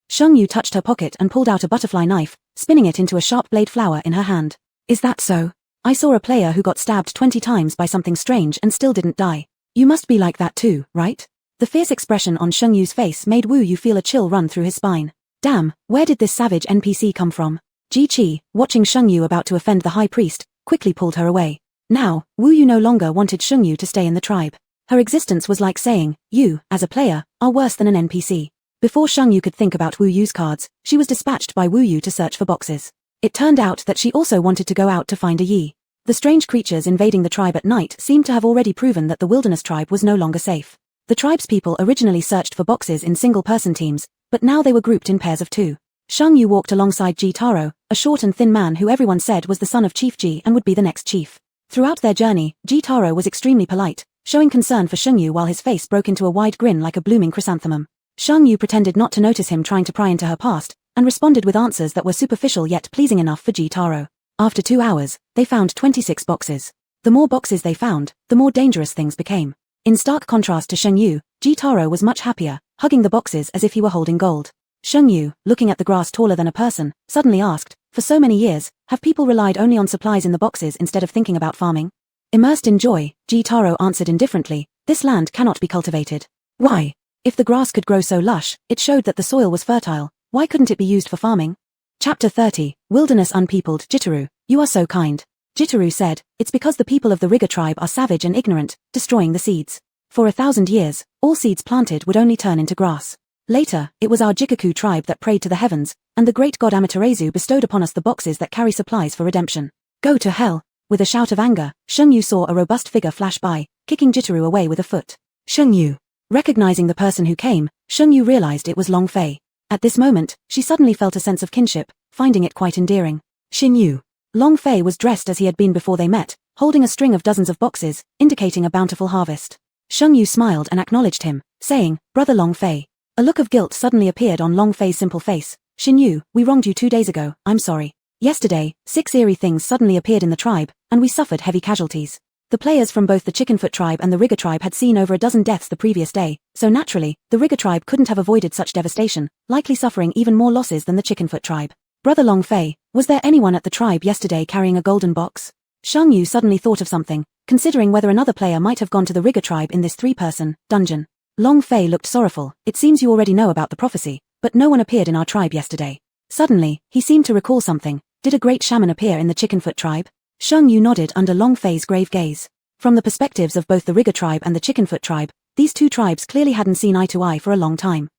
Shang Yu touched her pocket and pulled out a butterfly knife, spinning it into a sharp blade flower in her hand. "Is that so? I saw a player who got stabbed 20 times by something strange and still didn't die. You must be like that too, right?" The fierce expression on Shang Yu's face made Wu Yu feel a chill run through his spine. Damn, where did this savage NPC come from? Ji-Chi, watching Shang Yu about to offend the high priest, quickly pulled her away. Now, Wu Yu no longer wanted Shang Yu to stay in the tribe. Her existence was like saying, "You, as a player, are worse than an NPC." Before Shang Yu could think about Wu Yu's cards, she was dispatched by Wu Yu to search for boxes. It turned out that she also wanted to go out to find a Yi. The strange creatures invading the tribe at night seemed to have already proven that the wilderness tribe was no longer safe. The tribespeople originally searched for boxes in single-person teams, but now they were grouped in pairs of 2. Shang Yu walked alongside Ji Taro, a short and thin man who everyone said was the son of Chief Ji and would be the next chief. Throughout their journey, Ji Taro was extremely polite, showing concern for Shang Yu while his face broke into a wide grin like a blooming chrysanthemum. Shang Yu pretended not to notice him trying to pry into her past, and responded with answers that were superficial yet pleasing enough for Ji Taro. After 2 hours, they found 26 boxes. The more boxes they found, the more dangerous things became. In stark contrast to Shang Yu, Ji Taro was much happier, hugging the boxes as if he were holding gold. Shang Yu, looking at the grass taller than a person, suddenly asked, "For so many years, have people relied only on supplies in the boxes instead of thinking about farming?" Immersed in joy, Ji Taro answered indifferently, "This land cannot be cultivated." "Why? If the grass could grow so lush, it showed that the soil was fertile. Why couldn't it be used for farming?" Chapter 30, Wilderness Unpeopled. Jitaru, you are so kind. Jitaru said, it's because the people of the Rigger tribe are savage and ignorant, destroying the seeds. For 1,000 years, all seeds planted would only turn into grass. Later, it was our Jikaku tribe that prayed to the heavens, and the great god Amaterasu bestowed upon us the boxes that carry supplies for redemption. Go to hell! With a shout of anger, Shengyu saw a robust figure flash by, kicking Jitaru away with a foot. Shengyu. Recognizing the person who came, Shengyu realized it was Long Fei. At this moment, she suddenly felt a sense of kinship, finding it quite endearing. Xinyu. Long Fei was dressed as he had been before they met, holding a string of dozens of boxes, indicating a bountiful harvest. Shengyu smiled and acknowledged him, saying, Brother Long Fei. A look of guilt suddenly appeared on Long Fei's simple face. Xinyu, we wronged you 2 days ago, I'm sorry. Yesterday, 6 eerie things suddenly appeared in the tribe, and we suffered heavy casualties. The players from both the Chickenfoot tribe and the Rigger tribe had seen over a dozen deaths the previous day, so naturally, the Rigger tribe couldn't have avoided such devastation, likely suffering even more losses than the Chickenfoot tribe. Brother Long Fei, was there anyone at the tribe yesterday carrying a golden box? Shengyu suddenly thought of something, considering whether another player might have gone to the Rigger tribe in this 3-person dungeon. Long Fei looked sorrowful. It seems you already know about the prophecy, but no one appeared in our tribe yesterday. Suddenly, he seemed to recall something. Did a great shaman appear in the Chickenfoot tribe? Shengyu nodded under Long Fei's grave gaze. From the perspectives of both the Rigger tribe and the Chickenfoot tribe, these two tribes clearly hadn't seen eye to eye for a long time.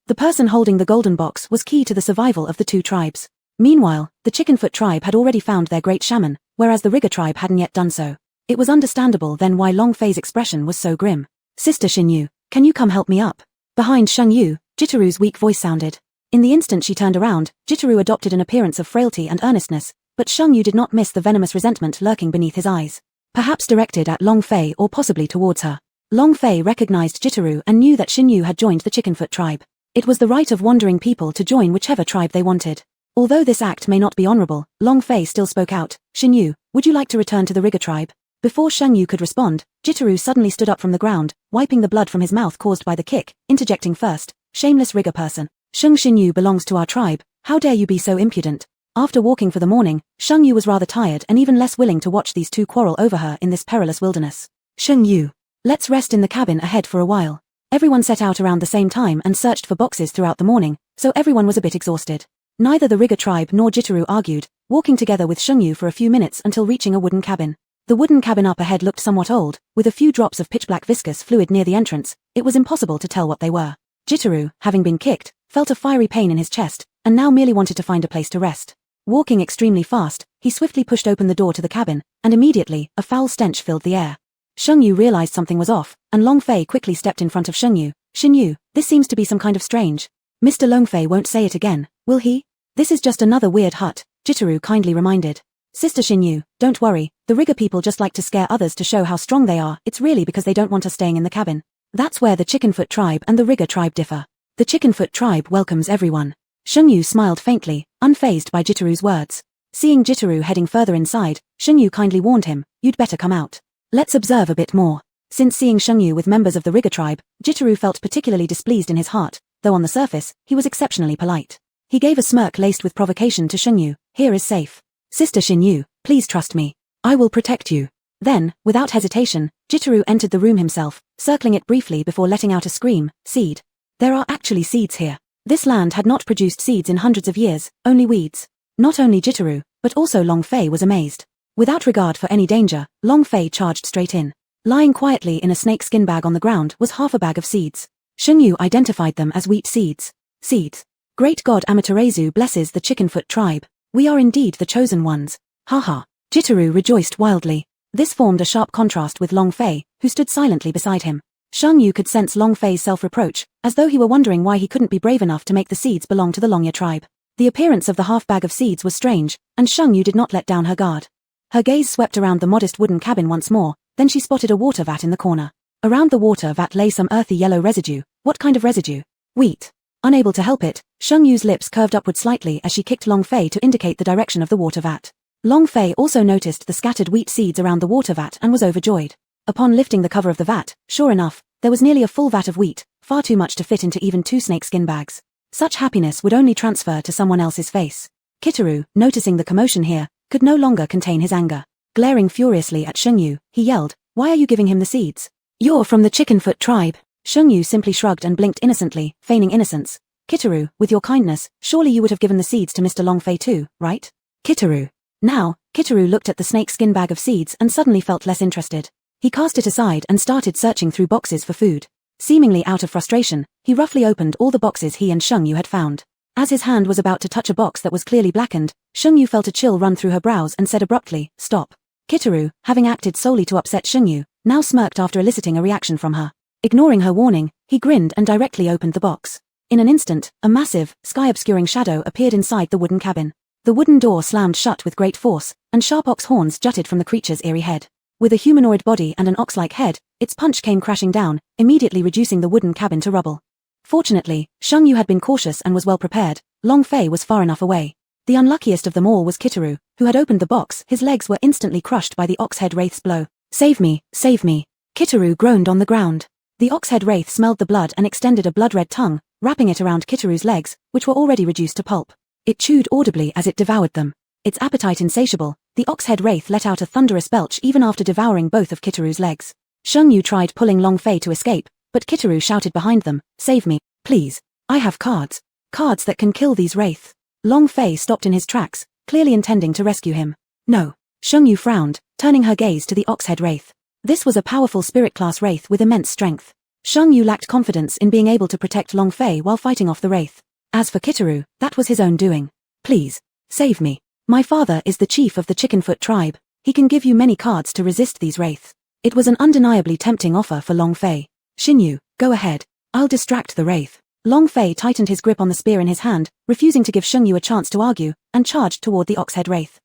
The person holding the golden box was key to the survival of the two tribes. Meanwhile, the Chickenfoot tribe had already found their great shaman, whereas the Rigger tribe hadn't yet done so. It was understandable then why Long Fei's expression was so grim. Sister Xinyu, can you come help me up? Behind Shengyu, Jitaru's weak voice sounded. In the instant she turned around, Jitaru adopted an appearance of frailty and earnestness, but Shengyu did not miss the venomous resentment lurking beneath his eyes. Perhaps directed at Long Fei or possibly towards her. Long Fei recognized Jitaru and knew that Xinyu had joined the Chickenfoot tribe. It was the right of wandering people to join whichever tribe they wanted. Although this act may not be honorable, Long Fei still spoke out. Xinyu, would you like to return to the Rigger tribe? Before Shengyu could respond, Jitaru suddenly stood up from the ground, wiping the blood from his mouth caused by the kick, interjecting first, shameless Rigger person. Xinyu belongs to our tribe, how dare you be so impudent? After walking for the morning, Shengyu was rather tired and even less willing to watch these two quarrel over her in this perilous wilderness. Shengyu. Let's rest in the cabin ahead for a while. Everyone set out around the same time and searched for boxes throughout the morning, so everyone was a bit exhausted. Neither the Rigger tribe nor Jitaru argued, walking together with Shengyu for a few minutes until reaching a wooden cabin. The wooden cabin up ahead looked somewhat old, with a few drops of pitch-black viscous fluid near the entrance. It was impossible to tell what they were. Jitaru, having been kicked, felt a fiery pain in his chest, and now merely wanted to find a place to rest. Walking extremely fast, he swiftly pushed open the door to the cabin, and immediately, a foul stench filled the air. Shengyu realized something was off, and Long Fei quickly stepped in front of Shengyu. Xinyu, this seems to be some kind of strange. Mr. Long Fei won't say it again, will he? This is just another weird hut, Jitaru kindly reminded. Sister Xinyu, don't worry, the Rigger people just like to scare others to show how strong they are. It's really because they don't want us staying in the cabin. That's where the Chickenfoot tribe and the Rigger tribe differ. The Chickenfoot tribe welcomes everyone. Shengyu smiled faintly, unfazed by Jitaru's words. Seeing Jitaru heading further inside, Shengyu kindly warned him, you'd better come out. Let's observe a bit more. Since seeing Shengyu with members of the Rigger tribe, Jitaru felt particularly displeased in his heart, though on the surface, he was exceptionally polite. He gave a smirk laced with provocation to Shengyu. Here is safe. Sister Xinyu, please trust me. I will protect you. Then, without hesitation, Jitaru entered the room himself, circling it briefly before letting out a scream. Seed. There are actually seeds here. This land had not produced seeds in hundreds of years, only weeds. Not only Jitaru, but also Long Fei was amazed. Without regard for any danger, Long Fei charged straight in. Lying quietly in a snakeskin bag on the ground was half a bag of seeds. Shengyu identified them as wheat seeds. Seeds. Great God Amaterasu blesses the Chickenfoot tribe. We are indeed the chosen ones. Haha. Jitaru rejoiced wildly. This formed a sharp contrast with Long Fei, who stood silently beside him. Shengyu could sense Long Fei's self-reproach, as though he were wondering why he couldn't be brave enough to make the seeds belong to the Longya tribe. The appearance of the half-bag of seeds was strange, and Shengyu did not let down her guard. Her gaze swept around the modest wooden cabin once more, then she spotted a water vat in the corner. Around the water vat lay some earthy yellow residue. What kind of residue? Wheat. Unable to help it, Shengyu's lips curved upward slightly as she kicked Long Fei to indicate the direction of the water vat. Long Fei also noticed the scattered wheat seeds around the water vat and was overjoyed. Upon lifting the cover of the vat, sure enough, there was nearly a full vat of wheat, far too much to fit into even 2 snakeskin bags. Such happiness would only transfer to someone else's face. Kitaru, noticing the commotion here, could no longer contain his anger. Glaring furiously at Shengyu, he yelled, "Why are you giving him the seeds? You're from the Chickenfoot tribe." Shengyu simply shrugged and blinked innocently, feigning innocence. Kitaru, with your kindness, surely you would have given the seeds to Mr. Long Fei too, right? Kitaru. Now, Kitaru looked at the snakeskin bag of seeds and suddenly felt less interested. He cast it aside and started searching through boxes for food. Seemingly out of frustration, he roughly opened all the boxes he and Shengyu had found. As his hand was about to touch a box that was clearly blackened, Shengyu felt a chill run through her brows and said abruptly, "Stop." Kitaru, having acted solely to upset Shengyu, now smirked after eliciting a reaction from her. Ignoring her warning, he grinned and directly opened the box. In an instant, a massive, sky-obscuring shadow appeared inside the wooden cabin. The wooden door slammed shut with great force, and sharp ox horns jutted from the creature's eerie head. With a humanoid body and an ox-like head, its punch came crashing down, immediately reducing the wooden cabin to rubble. Fortunately, Shengyu had been cautious and was well prepared. Long Fei was far enough away. The unluckiest of them all was Kitaru, who had opened the box. His legs were instantly crushed by the ox-head wraith's blow. "Save me, save me." Kitaru groaned on the ground. The ox-head wraith smelled the blood and extended a blood-red tongue, wrapping it around Kitaru's legs, which were already reduced to pulp. It chewed audibly as it devoured them. Its appetite insatiable, the ox-head wraith let out a thunderous belch even after devouring both of Kitaru's legs. Shengyu tried pulling Long Fei to escape, but Kitaru shouted behind them, "Save me, please. I have cards. Cards that can kill these wraiths." Long Fei stopped in his tracks, clearly intending to rescue him. "No." Shengyu frowned, turning her gaze to the ox-head wraith. This was a powerful spirit-class wraith with immense strength. Shengyu lacked confidence in being able to protect Long Fei while fighting off the wraith. As for Kitaru, that was his own doing. "Please, save me. My father is the chief of the Chickenfoot tribe. He can give you many cards to resist these wraiths." It was an undeniably tempting offer for Long Fei. "Shinyu, go ahead. I'll distract the wraith." Long Fei tightened his grip on the spear in his hand, refusing to give Shengyu a chance to argue, and charged toward the ox-head wraith.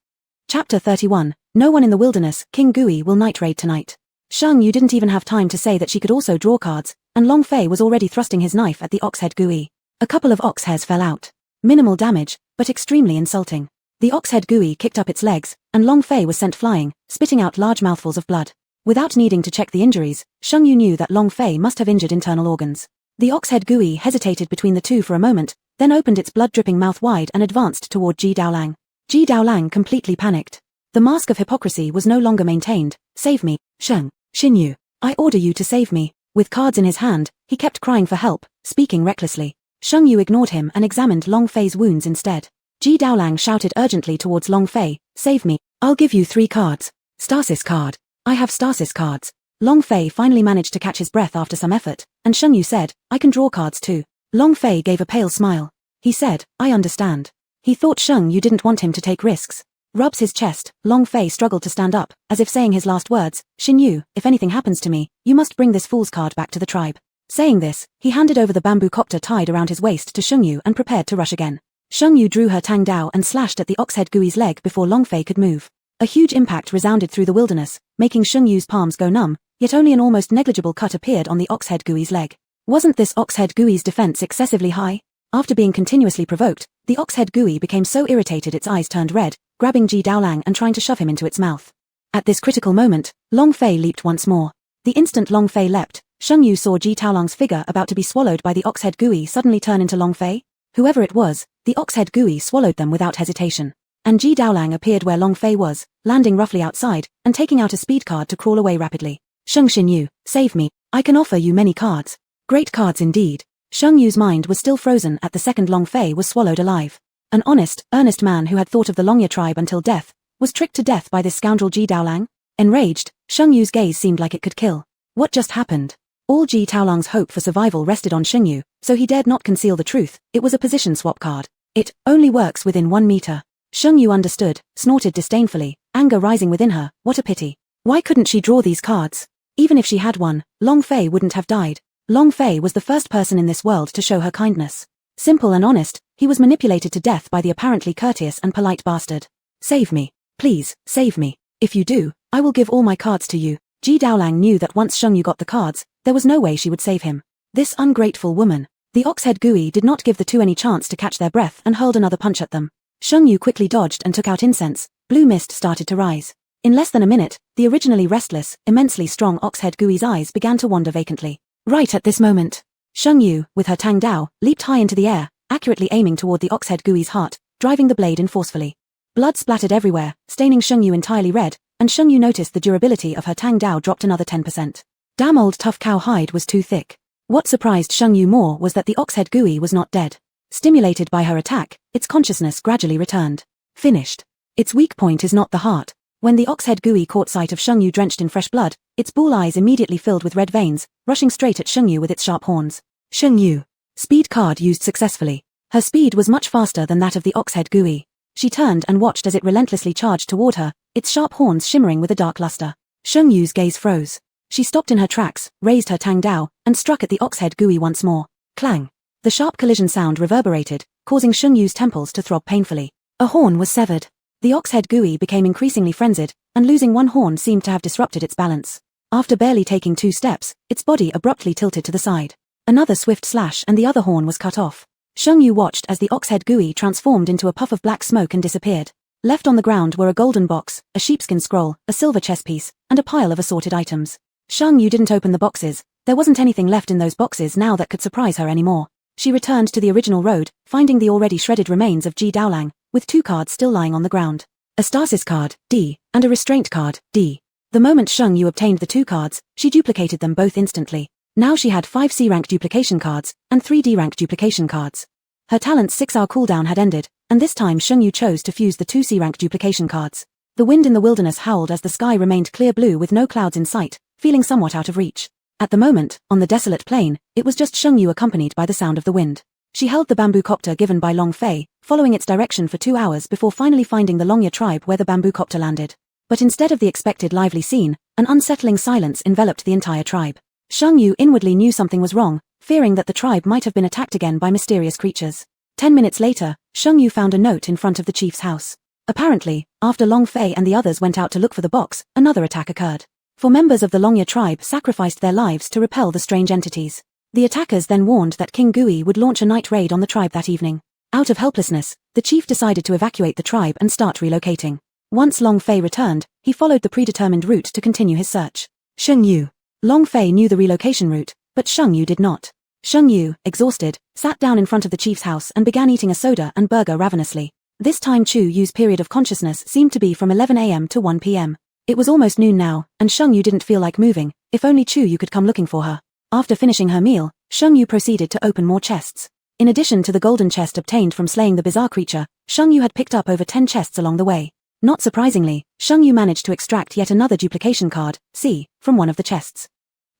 Chapter 31. No one in the wilderness. King Gui will night raid tonight. Shengyu didn't even have time to say that she could also draw cards, and Long Fei was already thrusting his knife at the ox-head Gui. A couple of ox hairs fell out. Minimal damage, but extremely insulting. The ox-head Gui kicked up its legs, and Long Fei was sent flying, spitting out large mouthfuls of blood. Without needing to check the injuries, Shengyu knew that Long Fei must have injured internal organs. The ox-head Gui hesitated between the two for a moment, then opened its blood-dripping mouth wide and advanced toward Ji Daolang. Ji Daolang completely panicked. The mask of hypocrisy was no longer maintained. "Save me, Shinyu. I order you to save me." With cards in his hand, he kept crying for help, speaking recklessly. Shengyu ignored him and examined Long Fei's wounds instead. Ji Daolang shouted urgently towards Long Fei, "Save me. I'll give you 3 cards. Stasis card. I have stasis cards." Long Fei finally managed to catch his breath after some effort, and Shengyu said, "I can draw cards too." Long Fei gave a pale smile. He said, "I understand." He thought Shengyu didn't want him to take risks. Rubs his chest, Long Fei struggled to stand up, as if saying his last words, "Shinyu, if anything happens to me, you must bring this fool's card back to the tribe." Saying this, he handed over the bamboo copter tied around his waist to Shengyu and prepared to rush again. Shengyu drew her Tang Dao and slashed at the ox-head Gui's leg before Long Fei could move. A huge impact resounded through the wilderness, making Shengyu's palms go numb, yet only an almost negligible cut appeared on the ox-head Gui's leg. Wasn't this ox-head Gui's defense excessively high? After being continuously provoked, the ox-head Gui became so irritated its eyes turned red, grabbing Ji Daolang and trying to shove him into its mouth. At this critical moment, Long Fei leaped once more. The instant Long Fei leapt, Shengyu saw Ji Daolang's figure about to be swallowed by the ox-head Gui suddenly turn into Long Fei. Whoever it was, the ox-head Gui swallowed them without hesitation. And Ji Daolang appeared where Long Fei was, landing roughly outside, and taking out a speed card to crawl away rapidly. Shinyu, save me. I can offer you many cards. Great cards indeed. Shengyu's mind was still frozen at the second Long Fei was swallowed alive. An honest, earnest man who had thought of the Longya tribe until death, was tricked to death by this scoundrel Ji Daolang? Enraged, Shengyu's gaze seemed like it could kill. What just happened? All Ji Daolang's hope for survival rested on Shengyu, so he dared not conceal the truth. It was a position swap card. It only works within 1 meter. Shengyu understood, snorted disdainfully, anger rising within her. What a pity. Why couldn't she draw these cards? Even if she had won, Long Fei wouldn't have died. Long Fei was the first person in this world to show her kindness. Simple and honest, he was manipulated to death by the apparently courteous and polite bastard. Save me. Please, save me. If you do, I will give all my cards to you. Ji Daolang knew that once Shengyu got the cards, there was no way she would save him. This ungrateful woman. The ox-head Gui did not give the two any chance to catch their breath and hurled another punch at them. Shengyu quickly dodged and took out incense. Blue mist started to rise. In less than a minute, the originally restless, immensely strong ox-head Gui's eyes began to wander vacantly. Right at this moment, Shengyu, with her Tang Dao, leaped high into the air, accurately aiming toward the ox-head Gui's heart, driving the blade in forcefully. Blood splattered everywhere, staining Shengyu entirely red, and Shengyu noticed the durability of her Tang Dao dropped another 10%. Damn old tough cow hide was too thick. What surprised Shengyu more was that the ox-head Gui was not dead. Stimulated by her attack, its consciousness gradually returned. Finished. Its weak point is not the heart. When the ox-head Gui caught sight of Shengyu drenched in fresh blood, its bull eyes immediately filled with red veins, rushing straight at Shengyu with its sharp horns. Shengyu. Speed card used successfully. Her speed was much faster than that of the ox-head Gui. She turned and watched as it relentlessly charged toward her, its sharp horns shimmering with a dark luster. Shengyu's gaze froze. She stopped in her tracks, raised her Tang Dao, and struck at the ox-head Gui once more. Clang. The sharp collision sound reverberated, causing Shengyu's temples to throb painfully. A horn was severed. The ox-head Gui became increasingly frenzied, and losing one horn seemed to have disrupted its balance. After barely taking 2 steps, its body abruptly tilted to the side. Another swift slash and the other horn was cut off. Shengyu watched as the ox-head Gui transformed into a puff of black smoke and disappeared. Left on the ground were a golden box, a sheepskin scroll, a silver chess piece, and a pile of assorted items. Shengyu didn't open the boxes. There wasn't anything left in those boxes now that could surprise her anymore. She returned to the original road, finding the already shredded remains of Ji Daolang, with 2 cards still lying on the ground. A stasis card, D, and a restraint card, D. The moment Shengyu obtained the 2 cards, she duplicated them both instantly. Now she had 5 C-rank duplication cards, and 3 D-rank duplication cards. Her talent's 6-hour cooldown had ended, and this time Shengyu chose to fuse the 2 C-rank duplication cards. The wind in the wilderness howled as the sky remained clear blue with no clouds in sight, feeling somewhat out of reach. At the moment, on the desolate plain, it was just Shengyu accompanied by the sound of the wind. She held the bamboo copter given by Long Fei, following its direction for 2 hours before finally finding the Longya tribe where the bamboo copter landed. But instead of the expected lively scene, an unsettling silence enveloped the entire tribe. Shengyu inwardly knew something was wrong, fearing that the tribe might have been attacked again by mysterious creatures. 10 minutes later, Shengyu found a note in front of the chief's house. Apparently, after Long Fei and the others went out to look for the box, another attack occurred. 4 members of the Longya tribe sacrificed their lives to repel the strange entities. The attackers then warned that King Gui would launch a night raid on the tribe that evening. Out of helplessness, the chief decided to evacuate the tribe and start relocating. Once Long Fei returned, he followed the predetermined route to continue his search. Shengyu. Long Fei knew the relocation route, but Shengyu did not. Shengyu, exhausted, sat down in front of the chief's house and began eating a soda and burger ravenously. This time Chu Yu's period of consciousness seemed to be from 11 a.m. to 1 p.m. It was almost noon now, and Shengyu didn't feel like moving. If only Chu Yu could come looking for her. After finishing her meal, Shengyu proceeded to open more chests. In addition to the golden chest obtained from slaying the bizarre creature, Shengyu had picked up over 10 chests along the way. Not surprisingly, Shengyu managed to extract yet another duplication card, C, from one of the chests.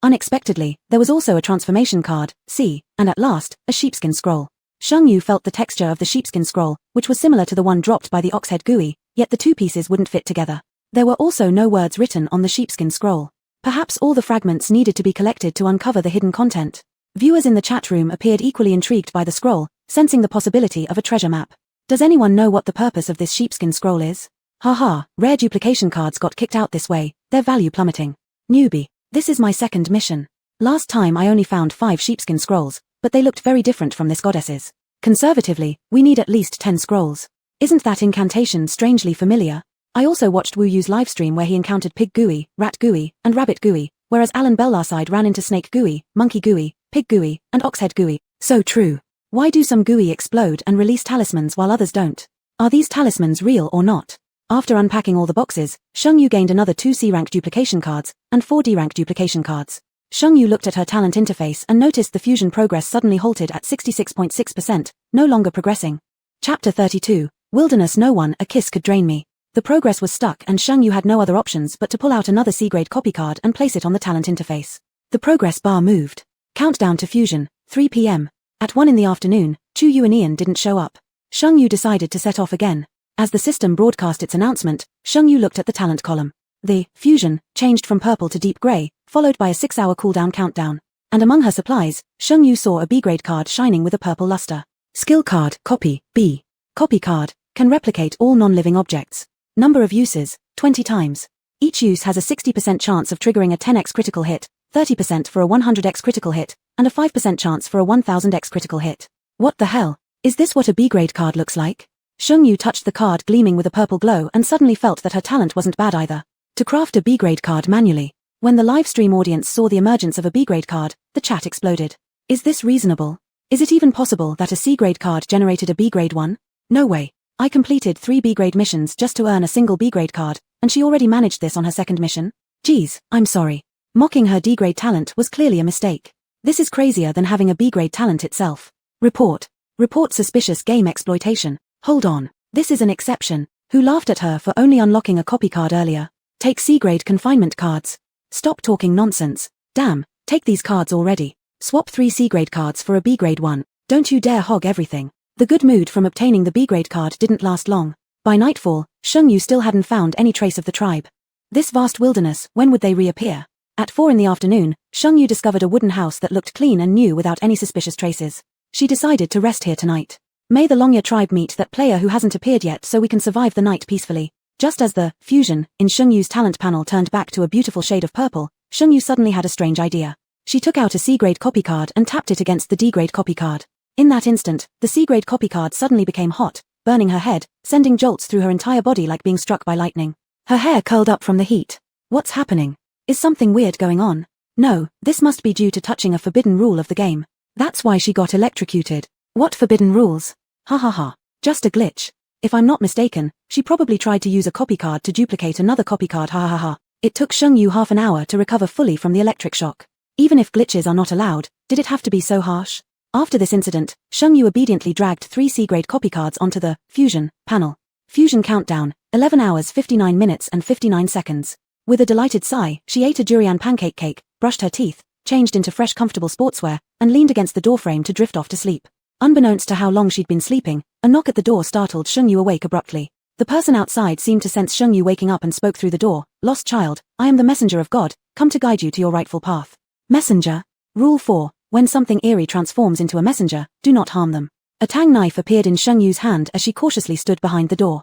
Unexpectedly, there was also a transformation card, C, and at last, a sheepskin scroll. Shengyu felt the texture of the sheepskin scroll, which was similar to the one dropped by the ox-head Gui, yet the 2 pieces wouldn't fit together. There were also no words written on the sheepskin scroll. Perhaps all the fragments needed to be collected to uncover the hidden content. Viewers in the chat room appeared equally intrigued by the scroll, sensing the possibility of a treasure map. Does anyone know what the purpose of this sheepskin scroll is? Haha, rare duplication cards got kicked out this way, their value plummeting. Newbie. This is my second mission. Last time I only found 5 sheepskin scrolls, but they looked very different from this goddess's. Conservatively, we need at least 10 scrolls. Isn't that incantation strangely familiar? I also watched Wu Yu's livestream where he encountered Pig Gui, Rat Gui, and Rabbit Gui, whereas Alan Bellarside ran into Snake Gui, Monkey Gui, Pig Gui, and Oxhead Gui. So true. Why do some Gui explode and release talismans while others don't? Are these talismans real or not? After unpacking all the boxes, Shengyu gained another 2 C-rank duplication cards, and 4 D-rank duplication cards. Shengyu looked at her talent interface and noticed the fusion progress suddenly halted at 66.6%, no longer progressing. Chapter 32, Wilderness. No one, a kiss could drain me. The progress was stuck and Shengyu had no other options but to pull out another C-grade copy card and place it on the talent interface. The progress bar moved. Countdown to fusion, 3 p.m. At 1 in the afternoon, Chu Yu and Ian didn't show up. Shengyu decided to set off again. As the system broadcast its announcement, Shengyu looked at the talent column. The fusion changed from purple to deep gray, followed by a 6-hour cooldown countdown. And among her supplies, Shengyu saw a B-grade card shining with a purple luster. Skill card, copy, B. Copy card, can replicate all non-living objects. Number of uses, 20 times. Each use has a 60% chance of triggering a 10x critical hit, 30% for a 100x critical hit, and a 5% chance for a 1000x critical hit. What the hell? Is this what a B-grade card looks like? Shengyu touched the card gleaming with a purple glow and suddenly felt that her talent wasn't bad either. To craft a B-grade card manually. When the live stream audience saw the emergence of a B-grade card, the chat exploded. Is this reasonable? Is it even possible that a C-grade card generated a B-grade one? No way. I completed 3 B-grade missions just to earn a single B-grade card, and she already managed this on her second mission? Geez, I'm sorry. Mocking her D-grade talent was clearly a mistake. This is crazier than having a B-grade talent itself. Report. Report suspicious game exploitation. Hold on. This is an exception. who laughed at her for only unlocking a copy card earlier. Take C-grade confinement cards. Stop talking nonsense. Damn, take these cards already. Swap 3 C-grade cards for a B-grade one. Don't you dare hog everything. The good mood from obtaining the B-grade card didn't last long. By nightfall, Shengyu still hadn't found any trace of the tribe. This vast wilderness, when would they reappear? At 4 in the afternoon, Shengyu discovered a wooden house that looked clean and new without any suspicious traces. She decided to rest here tonight. May the Longya tribe meet that player who hasn't appeared yet so we can survive the night peacefully. Just as the fusion in Shengyu's talent panel turned back to a beautiful shade of purple, Shengyu suddenly had a strange idea. She took out a C-grade copy card and tapped it against the D-grade copy card. In that instant, the C-grade copy card suddenly became hot, burning her head, sending jolts through her entire body like being struck by lightning. Her hair curled up from the heat. What's happening? Is something weird going on? No, this must be due to touching a forbidden rule of the game. That's why she got electrocuted. What forbidden rules? Ha ha ha. Just a glitch. If I'm not mistaken, she probably tried to use a copy card to duplicate another copy card, ha ha ha. It took Shengyu half an hour to recover fully from the electric shock. Even if glitches are not allowed, did it have to be so harsh? After this incident, Shengyu obediently dragged 3 C-grade copy cards onto the fusion panel. Fusion countdown, 11 hours 59 minutes and 59 seconds. With a delighted sigh, she ate a durian pancake cake, brushed her teeth, changed into fresh comfortable sportswear, and leaned against the doorframe to drift off to sleep. Unbeknownst to how long she'd been sleeping, a knock at the door startled Shengyu awake abruptly. The person outside seemed to sense Shengyu waking up and spoke through the door. Lost child, I am the messenger of God, come to guide you to your rightful path. Messenger. Rule 4. When something eerie transforms into a messenger, do not harm them. A tang knife appeared in Shengyu's hand as she cautiously stood behind the door.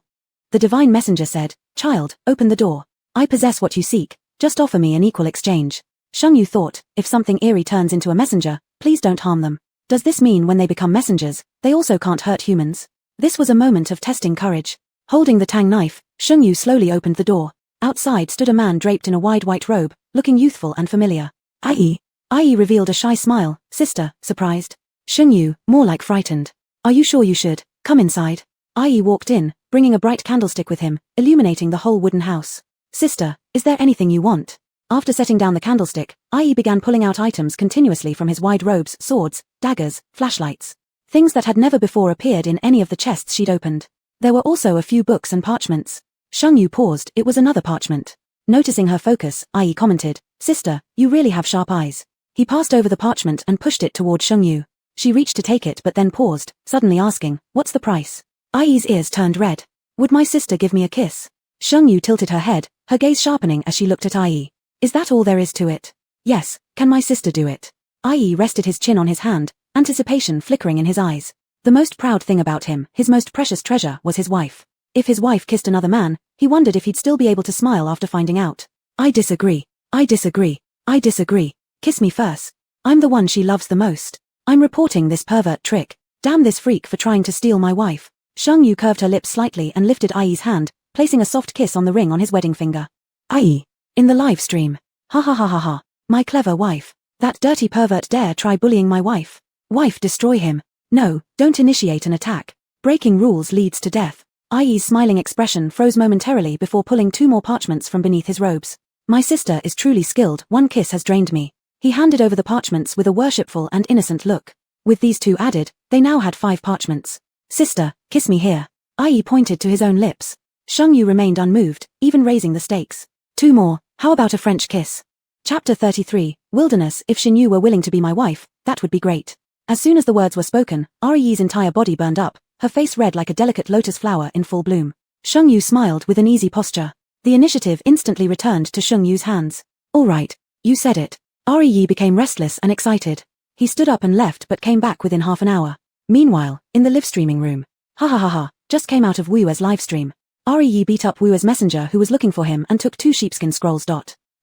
The divine messenger said, child, open the door. I possess what you seek, just offer me an equal exchange. Shengyu thought, if something eerie turns into a messenger, please don't harm them. Does this mean when they become messengers, they also can't hurt humans? This was a moment of testing courage. Holding the tang knife, Shengyu slowly opened the door. Outside stood a man draped in a wide white robe, looking youthful and familiar. Ai revealed a shy smile. Sister, surprised. Shengyu, more like frightened. Are you sure you should? Come inside. Ai walked in, bringing a bright candlestick with him, illuminating the whole wooden house. Sister, is there anything you want? After setting down the candlestick, Ai began pulling out items continuously from his wide robes, swords, daggers, flashlights. Things that had never before appeared in any of the chests she'd opened. There were also a few books and parchments. Shengyu paused, it was another parchment. Noticing her focus, Ai commented, Sister, you really have sharp eyes. He passed over the parchment and pushed it toward Shengyu. She reached to take it but then paused, suddenly asking, what's the price? Ai's ears turned red. Would my sister give me a kiss? Shengyu tilted her head, her gaze sharpening as she looked at Ai. Is that all there is to it? Yes, can my sister do it? Ai rested his chin on his hand, anticipation flickering in his eyes. The most proud thing about him, his most precious treasure, was his wife. If his wife kissed another man, he wondered if he'd still be able to smile after finding out. I disagree. I disagree. I disagree. Kiss me first. I'm the one she loves the most. I'm reporting this pervert trick. Damn this freak for trying to steal my wife. Shengyu curved her lips slightly and lifted Ai's hand, placing a soft kiss on the ring on his wedding finger. Ai. In the live stream. Ha ha ha ha ha. My clever wife. That dirty pervert dare try bullying my wife. Wife, destroy him. No, don't initiate an attack. Breaking rules leads to death. Ai's smiling expression froze momentarily before pulling 2 more parchments from beneath his robes. My sister is truly skilled, one kiss has drained me. He handed over the parchments with a worshipful and innocent look. With these 2 added, they now had 5 parchments. Sister, kiss me here. Ai pointed to his own lips. Shengyu remained unmoved, even raising the stakes. 2 more, how about a French kiss? Chapter 33, Wilderness. If Xinyu were willing to be my wife, that would be great. As soon as the words were spoken, Ariyi's entire body burned up, her face red like a delicate lotus flower in full bloom. Shengyu smiled with an easy posture. The initiative instantly returned to Shengyu's hands. All right, you said it. Ariyi became restless and excited. He stood up and left but came back within half an hour. Meanwhile, in the live streaming room. Ha ha ha ha, just came out of Wu's live stream. Ariyi beat up Wu's messenger who was looking for him and took 2 sheepskin scrolls.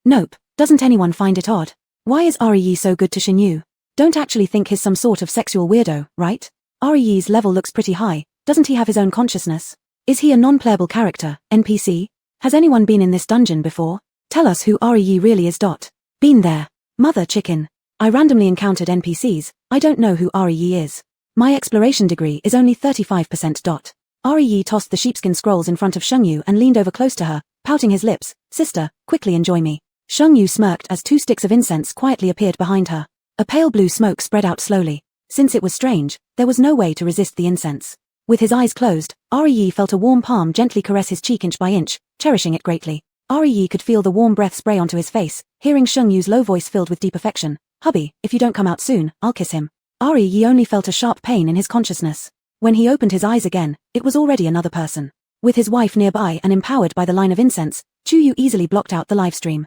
Nope, doesn't anyone find it odd? Why is Ariyi so good to Xinyu? Don't actually think he's some sort of sexual weirdo, right? Ariyi's level looks pretty high, doesn't he have his own consciousness? Is he a non-playable character, NPC? Has anyone been in this dungeon before? Tell us who Ariyi really is. Been there. Mother chicken. I randomly encountered NPCs, I don't know who Ariyi is. My exploration degree is only 35%. Ariyi tossed the sheepskin scrolls in front of Shengyu and leaned over close to her, pouting his lips. Sister, quickly enjoy me. Shengyu smirked as 2 sticks of incense quietly appeared behind her. A pale blue smoke spread out slowly. Since it was strange, there was no way to resist the incense. With his eyes closed, Yi felt a warm palm gently caress his cheek inch by inch, cherishing it greatly. Yi could feel the warm breath spray onto his face, hearing Sheng Yu's low voice filled with deep affection. "Hubby, if you don't come out soon, I'll kiss him." Yi only felt a sharp pain in his consciousness. When he opened his eyes again, it was already another person. With his wife nearby and empowered by the line of incense, Yu easily blocked out the livestream.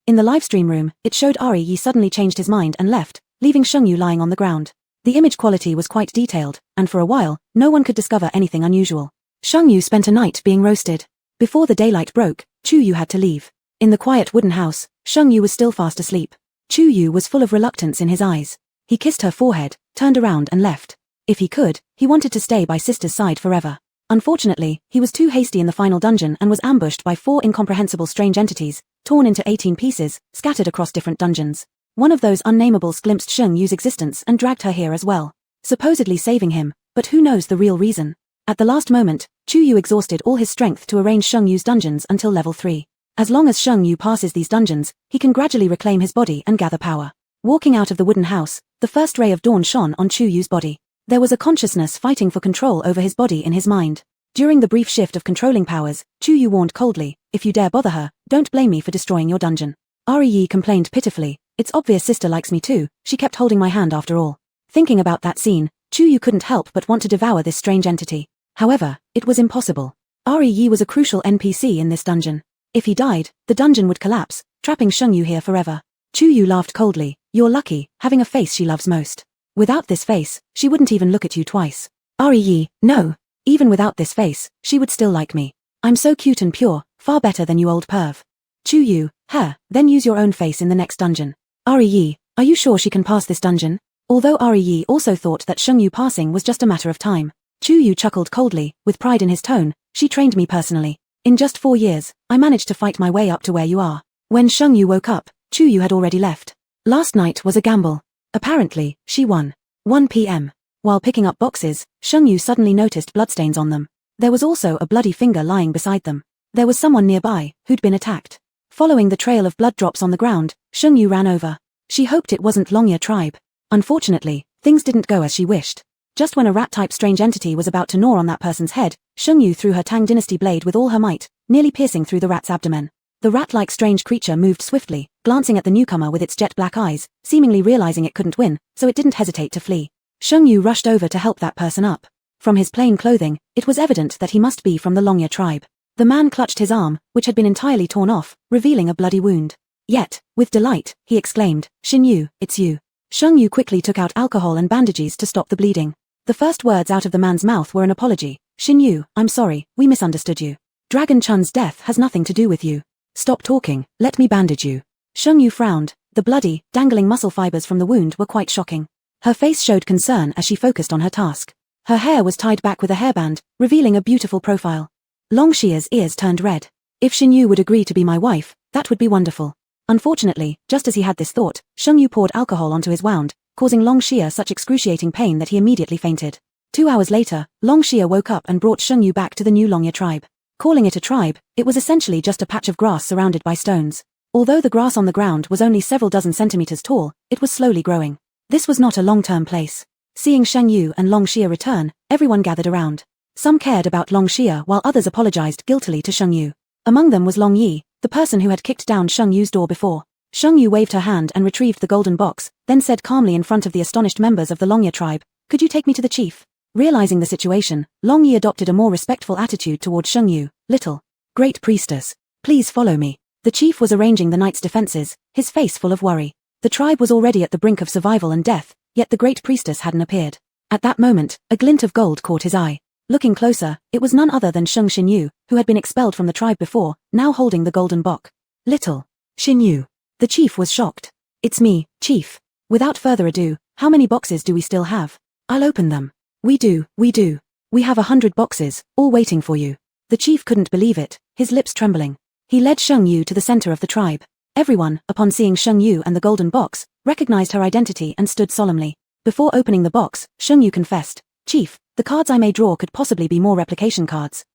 In the livestream room, it showed Yi suddenly changed his mind and left, leaving Sheng Yu lying on the ground. The image quality was quite detailed, and for a while, no one could discover anything unusual. Sheng Yu spent a night being roasted. Before the daylight broke, Yu had to leave. In the quiet wooden house, Sheng Yu was still fast asleep. Yu was full of reluctance in his eyes. He kissed her forehead, turned around and left. If he could, he wanted to stay by sister's side forever. Unfortunately, he was too hasty in the final dungeon and was ambushed by 4 incomprehensible strange entities, torn into 18 pieces, scattered across different dungeons. One of those unnameables glimpsed Sheng Yu's existence and dragged her here as well, supposedly saving him, but who knows the real reason. At the last moment, Yu exhausted all his strength to arrange Sheng Yu's dungeons until level 3. As long as Sheng Yu passes these dungeons, he can gradually reclaim his body and gather power. Walking out of the wooden house, the first ray of dawn shone on Yu's body. There was a consciousness fighting for control over his body in his mind. During the brief shift of controlling powers, Yu warned coldly, "If you dare bother her, don't blame me for destroying your dungeon." Yi complained pitifully, "It's obvious sister likes me too, she kept holding my hand after all." Thinking about that scene, Yu couldn't help but want to devour this strange entity. However, it was impossible. Yi was a crucial NPC in this dungeon. If he died, the dungeon would collapse, trapping Sheng Yu here forever. Yu laughed coldly, "You're lucky, having a face she loves most. Without this face, she wouldn't even look at you twice." Yi, no. Even without this face, she would still like me. I'm so cute and pure, far better than you old perv. Yu, then use your own face in the next dungeon. Yi, are you sure she can pass this dungeon? Although Yi also thought that Sheng Yu passing was just a matter of time. Yu chuckled coldly, with pride in his tone, "She trained me personally. In just 4 years, I managed to fight my way up to where you are." When Sheng Yu woke up, Yu had already left. Last night was a gamble. Apparently, she won. 1 p.m. While picking up boxes, Sheng Yu suddenly noticed bloodstains on them. There was also a bloody finger lying beside them. There was someone nearby, who'd been attacked. Following the trail of blood drops on the ground, Sheng Yu ran over. She hoped it wasn't Longyear tribe. Unfortunately, things didn't go as she wished. Just when a rat-type strange entity was about to gnaw on that person's head, Sheng Yu threw her Tang Dynasty blade with all her might, nearly piercing through the rat's abdomen. The rat-like strange creature moved swiftly, glancing at the newcomer with its jet-black eyes, seemingly realizing it couldn't win, so it didn't hesitate to flee. Sheng Yu rushed over to help that person up. From his plain clothing, it was evident that he must be from the Longyear tribe. The man clutched his arm, which had been entirely torn off, revealing a bloody wound. Yet, with delight, he exclaimed, "Xin Yu, it's you." Sheng Yu quickly took out alcohol and bandages to stop the bleeding. The first words out of the man's mouth were an apology. "Xin Yu, I'm sorry, we misunderstood you. Dragon Chun's death has nothing to do with you. Stop talking, let me bandage you." Sheng Yu frowned. The bloody, dangling muscle fibers from the wound were quite shocking. Her face showed concern as she focused on her task. Her hair was tied back with a hairband, revealing a beautiful profile. Longxia's ears turned red. If Xin Yu would agree to be my wife, that would be wonderful. Unfortunately, just as he had this thought, Sheng Yu poured alcohol onto his wound, causing Longxia such excruciating pain that he immediately fainted. 2 hours later, Longxia woke up and brought Sheng Yu back to the new Longyear tribe. Calling it a tribe, it was essentially just a patch of grass surrounded by stones. Although the grass on the ground was only several dozen centimeters tall, it was slowly growing. This was not a long-term place. Seeing Sheng Yu and Longxia return, everyone gathered around. Some cared about Longxia while others apologized guiltily to Sheng Yu. Among them was Long Yi, the person who had kicked down Sheng Yu's door before. Sheng Yu waved her hand and retrieved the golden box, then said calmly in front of the astonished members of the Longyear tribe, "Could you take me to the chief?" Realizing the situation, Long Yi adopted a more respectful attitude toward Sheng Yu. "Little Great Priestess, please follow me." The chief was arranging the knight's defenses, his face full of worry. The tribe was already at the brink of survival and death, yet the Great Priestess hadn't appeared. At that moment, a glint of gold caught his eye. Looking closer, it was none other than Sheng Xinyu, who had been expelled from the tribe before, now holding the golden box. "Little Xinyu." The chief was shocked. "It's me, chief. Without further adu, how many boxes do we still have? I'll open them." We do. We have 100 boxes, all waiting for you." The chief couldn't believe it, his lips trembling. He led Sheng Yu to the center of the tribe. Everyone, upon seeing Sheng Yu and the golden box, recognized her identity and stood solemnly. Before opening the box, Sheng Yu confessed, "Chief, the cards I may draw could possibly be more replication cards."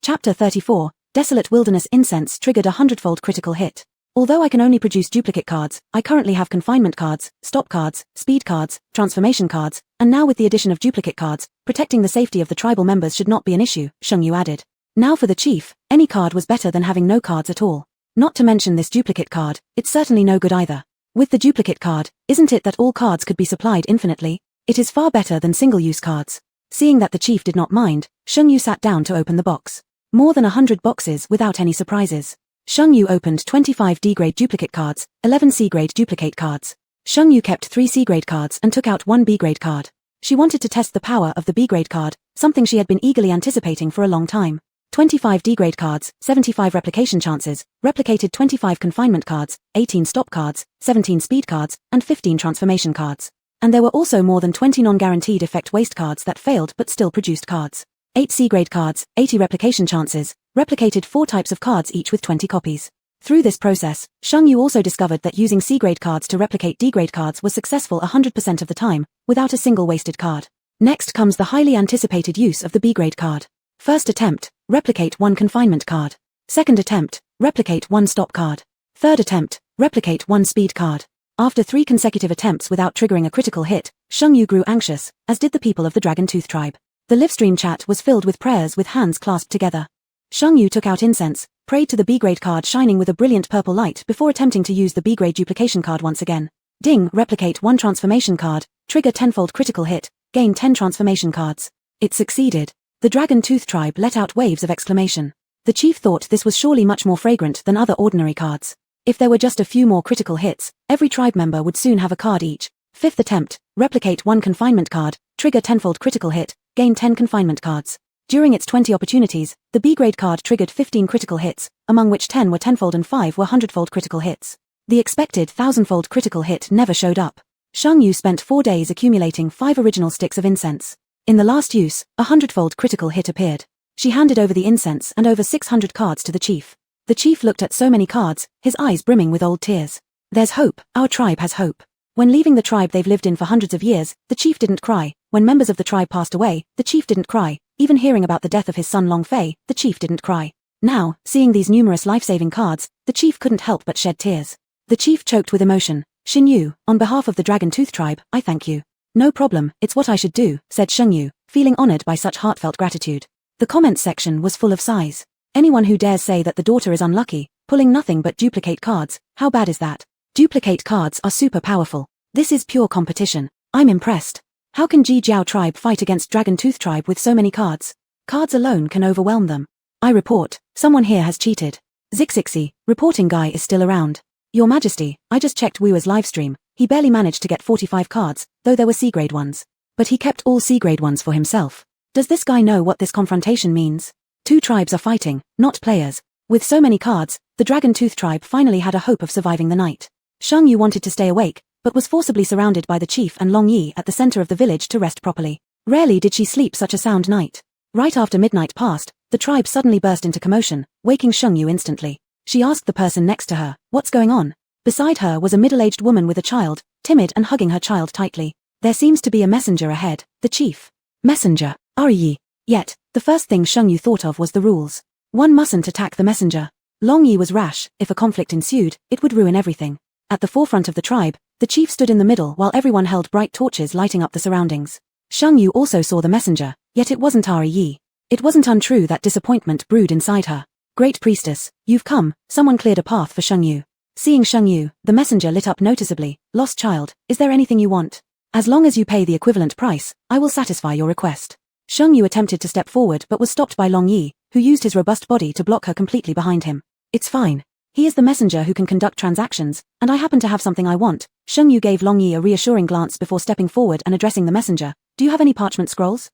Chapter 34, Desolate Wilderness Incense triggered a 100-fold critical hit. Although I can only produce duplicate cards, I currently have confinement cards, stop cards, speed cards, transformation cards, and now with the addition of duplicate cards, protecting the safety of the tribal members should not be an issue, Shengyu added. Now for the chief, any card was better than having no cards at all. Not to mention this duplicate card, it's certainly no good either. With the duplicate card, isn't it that all cards could be supplied infinitely? It is far better than single-use cards. Seeing that the chief did not mind, Shengyu sat down to open the box. More than 100 boxes without any surprises. Shengyu opened 25 D-grade duplicate cards, 11 C-grade duplicate cards. Shengyu kept 3 C-grade cards and took out 1 B-grade card. She wanted to test the power of the B-grade card, something she had been eagerly anticipating for a long time. 25 D-grade cards, 75 replication chances, replicated 25 confinement cards, 18 stop cards, 17 speed cards, and 15 transformation cards. And there were also more than 20 non-guaranteed effect waste cards that failed but still produced cards. 8 C-grade cards, 80 replication chances, replicated 4 types of cards each with 20 copies. Through this process, Shengyu also discovered that using C-grade cards to replicate D-grade cards was successful 100% of the time, without a single wasted card. Next comes the highly anticipated use of the B-grade card. First attempt, replicate 1 confinement card. Second attempt, replicate 1 stop card. Third attempt, replicate 1 speed card. After 3 consecutive attempts without triggering a critical hit, Shengyu grew anxious, as did the people of the Dragon Tooth tribe. The livestream chat was filled with prayers with hands clasped together. Shengyu took out incense, prayed to the B-grade card shining with a brilliant purple light before attempting to use the B-grade duplication card once again. Ding, replicate 1 transformation card, trigger 10-fold critical hit, gain 10 transformation cards. It succeeded. The Dragon Tooth tribe let out waves of exclamation. The chief thought this was surely much more fragrant than other ordinary cards. If there were just a few more critical hits, every tribe member would soon have a card each. Fifth attempt, replicate 1 confinement card, trigger 10-fold critical hit, gain 10 confinement cards. During its 20 opportunities, the B-grade card triggered 15 critical hits, among which 10 were 10-fold and 5 were 100-fold critical hits. The expected 1000-fold critical hit never showed up. Shengyu spent 4 days accumulating 5 original sticks of incense. In the last use, a 100-fold critical hit appeared. She handed over the incense and over 600 cards to the chief. The chief looked at so many cards, his eyes brimming with old tears. There's hope, our tribe has hope. When leaving the tribe they've lived in for hundreds of years, the chief didn't cry. When members of the tribe passed away, the chief didn't cry. Even hearing about the death of his son Long Fei, the chief didn't cry. Now, seeing these numerous life-saving cards, the chief couldn't help but shed tears. The chief choked with emotion. Shengyu, on behalf of the Dragon Tooth tribe, I thank you. No problem, it's what I should do, said Shengyu, feeling honored by such heartfelt gratitude. The comments section was full of sighs. Anyone who dares say that the daughter is unlucky, pulling nothing but duplicate cards, how bad is that? Duplicate cards are super powerful. This is pure competition. I'm impressed. How can Ji Jiao tribe fight against Dragon Tooth tribe with so many cards? Cards alone can overwhelm them. I report, someone here has cheated. Zixixi, reporting guy is still around. Your Majesty, I just checked Wuer's livestream. He barely managed to get 45 cards, though there were C-grade ones. But he kept all C-grade ones for himself. Does this guy know what this confrontation means? 2 tribes are fighting, not players. With so many cards, the Dragon Tooth tribe finally had a hope of surviving the night. Shengyu wanted to stay awake, but was forcibly surrounded by the chief and Long Yi at the center of the village to rest properly. Rarely did she sleep such a sound night. Right after midnight passed, the tribe suddenly burst into commotion, waking Shengyu instantly. She asked the person next to her, what's going on? Beside her was a middle-aged woman with a child, timid and hugging her child tightly. There seems to be a messenger ahead, the chief. Messenger, Yi. Yet, the first thing Shengyu thought of was the rules. One mustn't attack the messenger. Long Yi was rash. If a conflict ensued, it would ruin everything. At the forefront of the tribe, the chief stood in the middle while everyone held bright torches lighting up the surroundings. Shengyu also saw the messenger, yet it wasn't Yi. It wasn't untrue that disappointment brewed inside her. Great priestess, you've come, someone cleared a path for Shengyu. Seeing Shengyu, the messenger lit up noticeably. Lost child, is there anything you want? As long as you pay the equivalent price, I will satisfy your request. Shengyu attempted to step forward but was stopped by Long Yi, who used his robust body to block her completely behind him. It's fine. He is the messenger who can conduct transactions, and I happen to have something I want. Shengyu gave Long Yi a reassuring glance before stepping forward and addressing the messenger. Do you have any parchment scrolls?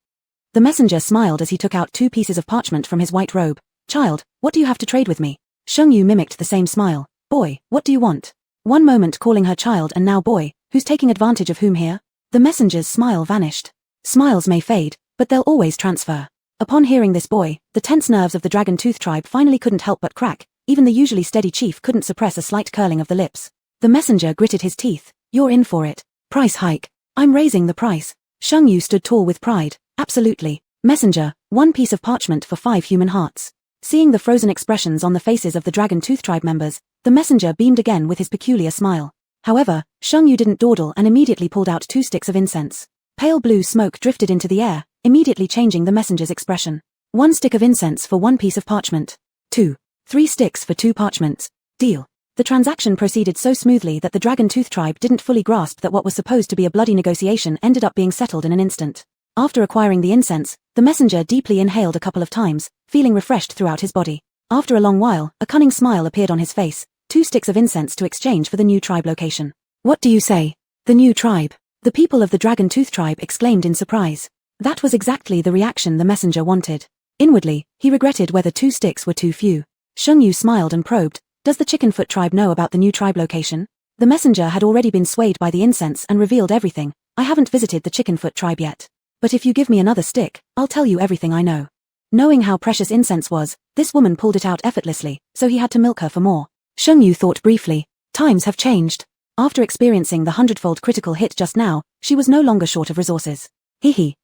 The messenger smiled as he took out 2 pieces of parchment from his white robe. Child, what do you have to trade with me? Shengyu mimicked the same smile. Boy, what do you want? One moment calling her child and now boy, who's taking advantage of whom here? The messenger's smile vanished. Smiles may fade, but they'll always transfer. Upon hearing this boy, the tense nerves of the Dragon Tooth tribe finally couldn't help but crack. Even the usually steady chief couldn't suppress a slight curling of the lips. The messenger gritted his teeth. You're in for it. Price hike. I'm raising the price. Shengyu stood tall with pride. Absolutely. Messenger, 1 piece of parchment for 5 human hearts. Seeing the frozen expressions on the faces of the Dragon Tooth tribe members, The messenger beamed again with his peculiar smile. However, Sheng Yu didn't dawdle and immediately pulled out 2 sticks of incense. Pale blue smoke drifted into the air, immediately changing the messenger's expression. 1 stick of incense for 1 piece of parchment. 2. 3 sticks for 2 parchments. Deal. The transaction proceeded so smoothly that the Dragon-Tooth tribe didn't fully grasp that what was supposed to be a bloody negotiation ended up being settled in an instant. After acquiring the incense, the messenger deeply inhaled a couple of times, feeling refreshed throughout his body. After a long while, a cunning smile appeared on his face, 2 sticks of incense to exchange for the new tribe location. What do you say? The new tribe. The people of the Dragon-Tooth tribe exclaimed in surprise. That was exactly the reaction the messenger wanted. Inwardly, he regretted whether 2 sticks were too few. Sheng Yu smiled and probed, does the Chickenfoot tribe know about the new tribe location? The messenger had already been swayed by the incense and revealed everything. I haven't visited the Chickenfoot tribe yet. But if you give me another stick, I'll tell you everything I know. Knowing how precious incense was, this woman pulled it out effortlessly, so he had to milk her for more. Sheng Yu thought briefly. Times have changed. After experiencing the 100-fold critical hit just now, she was no longer short of resources.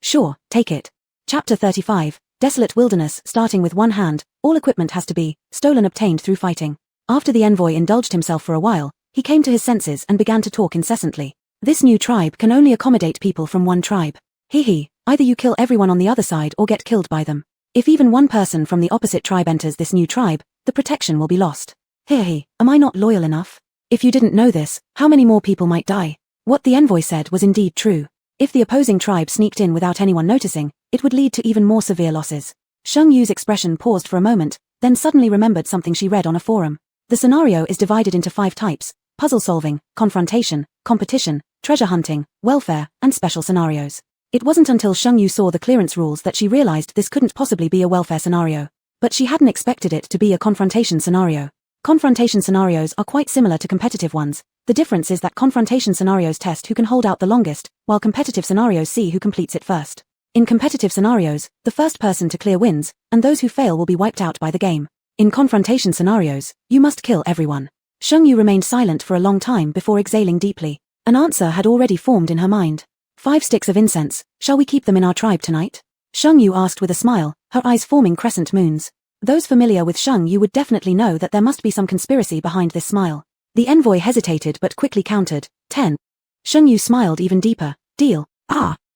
Sure, take it. Chapter 35, Desolate Wilderness. Starting with 1 hand, all equipment has to be stolen obtained through fighting. After the envoy indulged himself for a while, he came to his senses and began to talk incessantly. This new tribe can only accommodate people from 1 tribe. Either you kill everyone on the other side or get killed by them. If even 1 person from the opposite tribe enters this new tribe, the protection will be lost. Am I not loyal enough? If you didn't know this, how many more people might die? What the envoy said was indeed true. If the opposing tribe sneaked in without anyone noticing, it would lead to even more severe losses. Sheng Yu's expression paused for a moment, then suddenly remembered something she read on a forum. The scenario is divided into 5 types: puzzle solving, confrontation, competition, treasure hunting, welfare, and special scenarios. It wasn't until Sheng Yu saw the clearance rules that she realized this couldn't possibly be a welfare scenario. But she hadn't expected it to be a confrontation scenario. Confrontation scenarios are quite similar to competitive ones. The difference is that confrontation scenarios test who can hold out the longest, while competitive scenarios see who completes it first. In competitive scenarios, the first person to clear wins, and those who fail will be wiped out by the game. In confrontation scenarios, you must kill everyone. Sheng Yu remained silent for a long time before exhaling deeply. An answer had already formed in her mind. 5 sticks of incense, shall we keep them in our tribe tonight? Sheng Yu asked with a smile, her eyes forming crescent moons. Those familiar with Sheng Yu would definitely know that there must be some conspiracy behind this smile. The envoy hesitated but quickly countered, 10. Sheng Yu smiled even deeper, deal.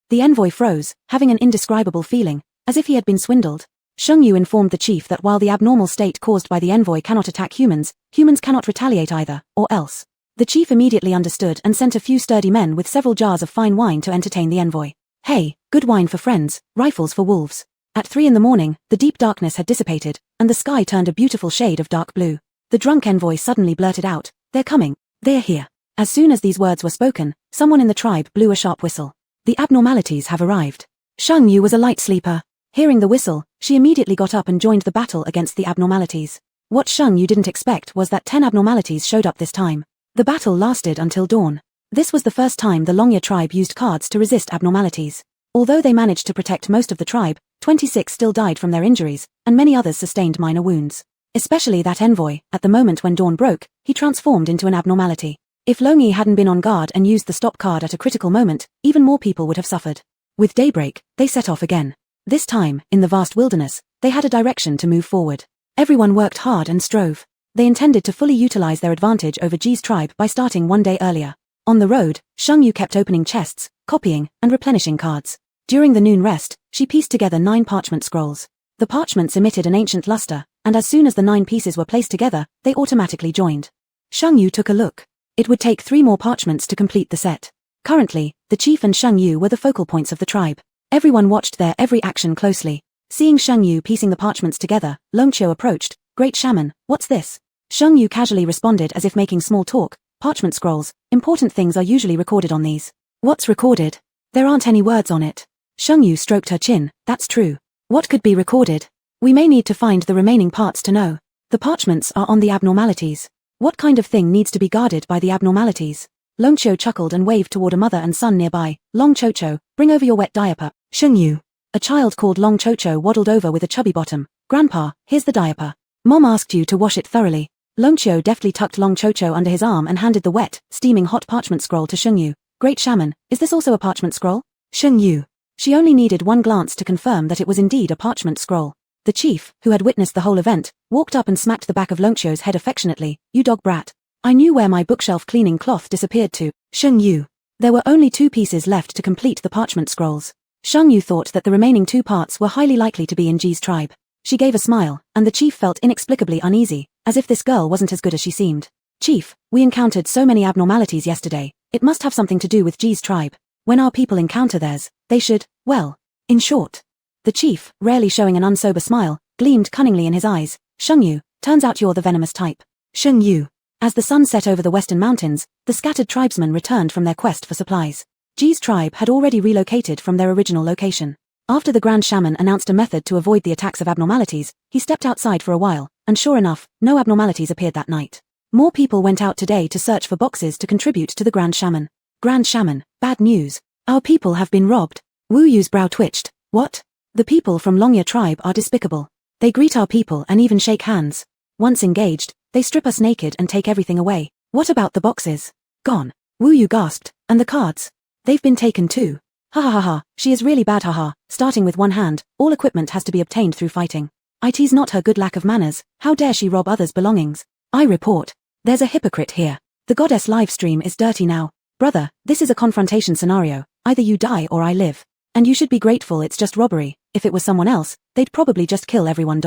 The envoy froze, having an indescribable feeling, as if he had been swindled. Sheng Yu informed the chief that while the abnormal state caused by the envoy cannot attack humans, humans cannot retaliate either, or else. The chief immediately understood and sent a few sturdy men with several jars of fine wine to entertain the envoy. Hey, good wine for friends, rifles for wolves. At 3 in the morning, the deep darkness had dissipated, and the sky turned a beautiful shade of dark blue. The drunk envoy suddenly blurted out, they're coming, they're here. As soon as these words were spoken, someone in the tribe blew a sharp whistle. The abnormalities have arrived. Sheng Yu was a light sleeper. Hearing the whistle, she immediately got up and joined the battle against the abnormalities. What Sheng Yu didn't expect was that 10 abnormalities showed up this time. The battle lasted until dawn. This was the first time the Longya tribe used cards to resist abnormalities. Although they managed to protect most of the tribe, 26 still died from their injuries, and many others sustained minor wounds. Especially that envoy. At the moment when dawn broke, he transformed into an abnormality. If Longyi hadn't been on guard and used the stop card at a critical moment, even more people would have suffered. With daybreak, they set off again. This time, in the vast wilderness, they had a direction to move forward. Everyone worked hard and strove. They intended to fully utilize their advantage over Ji's tribe by starting 1 day earlier. On the road, Sheng Yu kept opening chests, copying, and replenishing cards. During the noon rest, she pieced together 9 parchment scrolls. The parchments emitted an ancient luster, and as soon as the 9 pieces were placed together, they automatically joined. Sheng Yu took a look. It would take 3 more parchments to complete the set. Currently, the chief and Sheng Yu were the focal points of the tribe. Everyone watched their every action closely. Seeing Sheng Yu piecing the parchments together, Longqiu approached, Great Shaman, what's this? Sheng Yu casually responded as if making small talk, parchment scrolls, important things are usually recorded on these. What's recorded? There aren't any words on it. Sheng Yu stroked her chin, that's true. What could be recorded? We may need to find the remaining parts to know. The parchments are on the abnormalities. What kind of thing needs to be guarded by the abnormalities? Longqiu chuckled and waved toward a mother and son nearby. Long Chocho, bring over your wet diaper. Sheng Yu. A child called Long Chocho waddled over with a chubby bottom. Grandpa, here's the diaper. Mom asked you to wash it thoroughly. Longqiu deftly tucked Long Chocho under his arm and handed the wet, steaming hot parchment scroll to Sheng Yu. Great Shaman, is this also a parchment scroll? Sheng Yu. She only needed one glance to confirm that it was indeed a parchment scroll. The chief, who had witnessed the whole event, walked up and smacked the back of Longcho's head affectionately. "You dog brat. I knew where my bookshelf cleaning cloth disappeared to, Sheng Yu." There were only 2 pieces left to complete the parchment scrolls. Sheng Yu thought that the remaining 2 parts were highly likely to be in Ji's tribe. She gave a smile, and the chief felt inexplicably uneasy, as if this girl wasn't as good as she seemed. "Chief, we encountered so many abnormalities yesterday. It must have something to do with Ji's tribe. When our people encounter theirs, they should, well, in short." The chief, rarely showing an unsober smile, gleamed cunningly in his eyes. "Sheng Yu, turns out you're the venomous type." Sheng Yu. As the sun set over the western mountains, the scattered tribesmen returned from their quest for supplies. Ji's tribe had already relocated from their original location. After the Grand Shaman announced a method to avoid the attacks of abnormalities, he stepped outside for a while, and sure enough, no abnormalities appeared that night. More people went out today to search for boxes to contribute to the Grand Shaman. "Grand Shaman, bad news. Our people have been robbed." Wu Yu's brow twitched. "What?" "The people from Longya tribe are despicable. They greet our people and even shake hands. Once engaged, they strip us naked and take everything away." "What about the boxes?" "Gone." Wu Yu gasped. "And the cards?" "They've been taken too." "Ha ha ha ha, she is really bad, haha. Starting with one hand, all equipment has to be obtained through fighting. It's not her good lack of manners. How dare she rob others' belongings?" "I report. There's a hypocrite here. The goddess livestream is dirty now. Brother, this is a confrontation scenario. Either you die or I live. And you should be grateful it's just robbery. If it was someone else, they'd probably just kill everyone.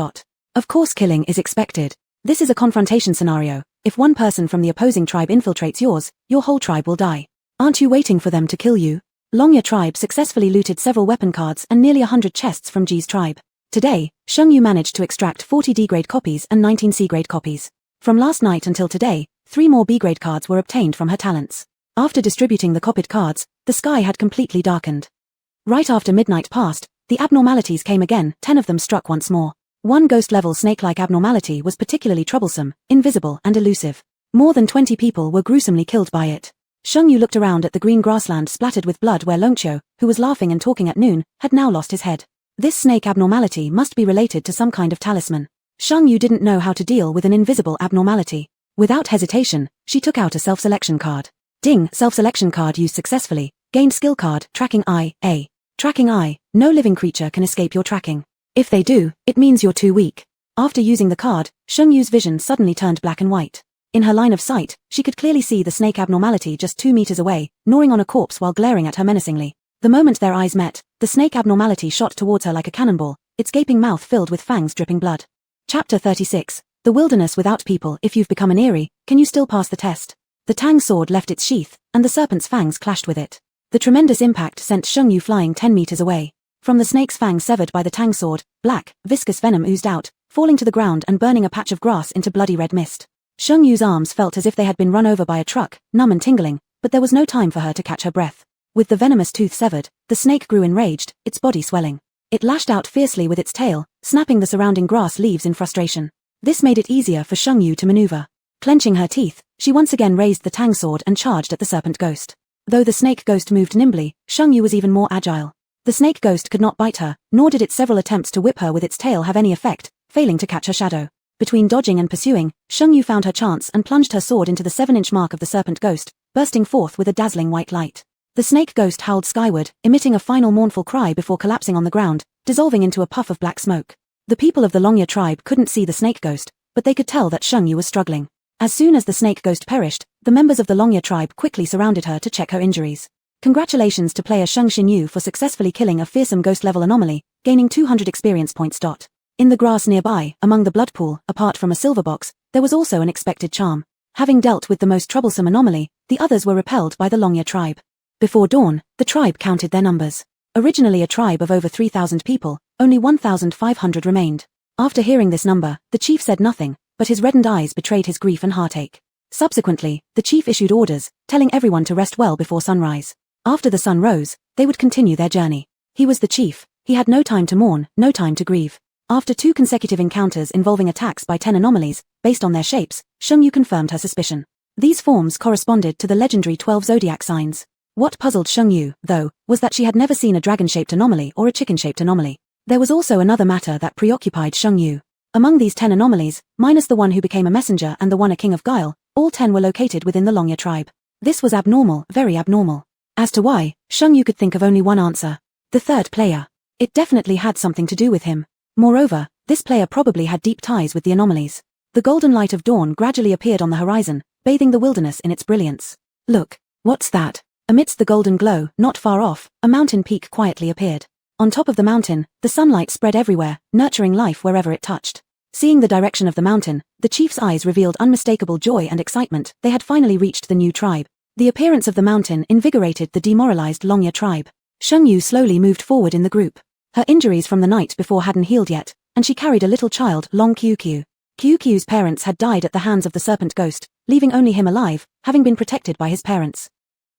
Of course killing is expected. This is a confrontation scenario. If one person from the opposing tribe infiltrates yours, your whole tribe will die. Aren't you waiting for them to kill you?" Longya tribe successfully looted several weapon cards and nearly 100 chests from Ji's tribe. Today, Sheng Yu managed to extract 40 D-grade copies and 19 C-grade copies. From last night until today, 3 more B-grade cards were obtained from her talents. After distributing the copied cards, the sky had completely darkened. Right after midnight passed, the abnormalities came again. 10 of them struck once more. One ghost-level snake-like abnormality was particularly troublesome, invisible and elusive. More than 20 people were gruesomely killed by it. Sheng Yu looked around at the green grassland splattered with blood where Longcho, who was laughing and talking at noon, had now lost his head. This snake abnormality must be related to some kind of talisman. Sheng Yu didn't know how to deal with an invisible abnormality. Without hesitation, she took out a self-selection card. Ding, self-selection card used successfully. Gained skill card, tracking eye, A. Tracking eye, no living creature can escape your tracking. If they do, it means you're too weak. After using the card, Sheng Yu's vision suddenly turned black and white. In her line of sight, she could clearly see the snake abnormality just 2 meters away, gnawing on a corpse while glaring at her menacingly. The moment their eyes met, the snake abnormality shot towards her like a cannonball, its gaping mouth filled with fangs dripping blood. Chapter 36. The wilderness without people. If you've become an eerie, can you still pass the test? The tang sword left its sheath, and the serpent's fangs clashed with it. The tremendous impact sent Sheng Yu flying 10 meters away. From the snake's fangs severed by the tang sword, black, viscous venom oozed out, falling to the ground and burning a patch of grass into bloody red mist. Sheng Yu's arms felt as if they had been run over by a truck, numb and tingling, but there was no time for her to catch her breath. With the venomous tooth severed, the snake grew enraged, its body swelling. It lashed out fiercely with its tail, snapping the surrounding grass leaves in frustration. This made it easier for Sheng Yu to maneuver. Clenching her teeth, she once again raised the tang sword and charged at the serpent ghost. Though the snake ghost moved nimbly, Sheng Yu was even more agile. The snake ghost could not bite her, nor did its several attempts to whip her with its tail have any effect, failing to catch her shadow. Between dodging and pursuing, Sheng Yu found her chance and plunged her sword into the 7-inch mark of the serpent ghost, bursting forth with a dazzling white light. The snake ghost howled skyward, emitting a final mournful cry before collapsing on the ground, dissolving into a puff of black smoke. The people of the Longya tribe couldn't see the snake ghost, but they could tell that Sheng Yu was struggling. As soon as the snake ghost perished, the members of the Longya tribe quickly surrounded her to check her injuries. Congratulations to player Sheng Xinyu for successfully killing a fearsome ghost-level anomaly, gaining 200 experience points. In the grass nearby, among the blood pool, apart from a silver box, there was also an expected charm. Having dealt with the most troublesome anomaly, the others were repelled by the Longya tribe. Before dawn, the tribe counted their numbers. Originally a tribe of over 3,000 people, only 1,500 remained. After hearing this number, the chief said nothing, but his reddened eyes betrayed his grief and heartache. Subsequently, the chief issued orders, telling everyone to rest well before sunrise. After the sun rose, they would continue their journey. He was the chief, he had no time to mourn, no time to grieve. After 2 consecutive encounters involving attacks by 10 anomalies, based on their shapes, Sheng Yu confirmed her suspicion. These forms corresponded to the legendary 12 zodiac signs. What puzzled Sheng Yu, though, was that she had never seen a dragon-shaped anomaly or a chicken-shaped anomaly. There was also another matter that preoccupied Sheng Yu. Among these 10 anomalies, minus the one who became a messenger and the one a king of guile, all 10 were located within the Longya tribe. This was abnormal, very abnormal. As to why, Sheng Yu could think of only one answer. The third player. It definitely had something to do with him. Moreover, This player probably had deep ties with the anomalies. The golden light of dawn gradually appeared on the horizon, bathing the wilderness in its brilliance. Look, what's that? Amidst the golden glow, not far off, a mountain peak quietly appeared. On top of the mountain, the sunlight spread everywhere, nurturing life wherever it touched. Seeing the direction of the mountain, the chief's eyes revealed unmistakable joy and excitement. They had finally reached the new tribe. The appearance of the mountain invigorated the demoralized Longya tribe. Sheng Yu slowly moved forward in the group. Her injuries from the night before hadn't healed yet, and she carried a little child, Long Qiuqiu. Qiuqiu's parents had died at the hands of the serpent ghost, leaving only him alive, having been protected by his parents.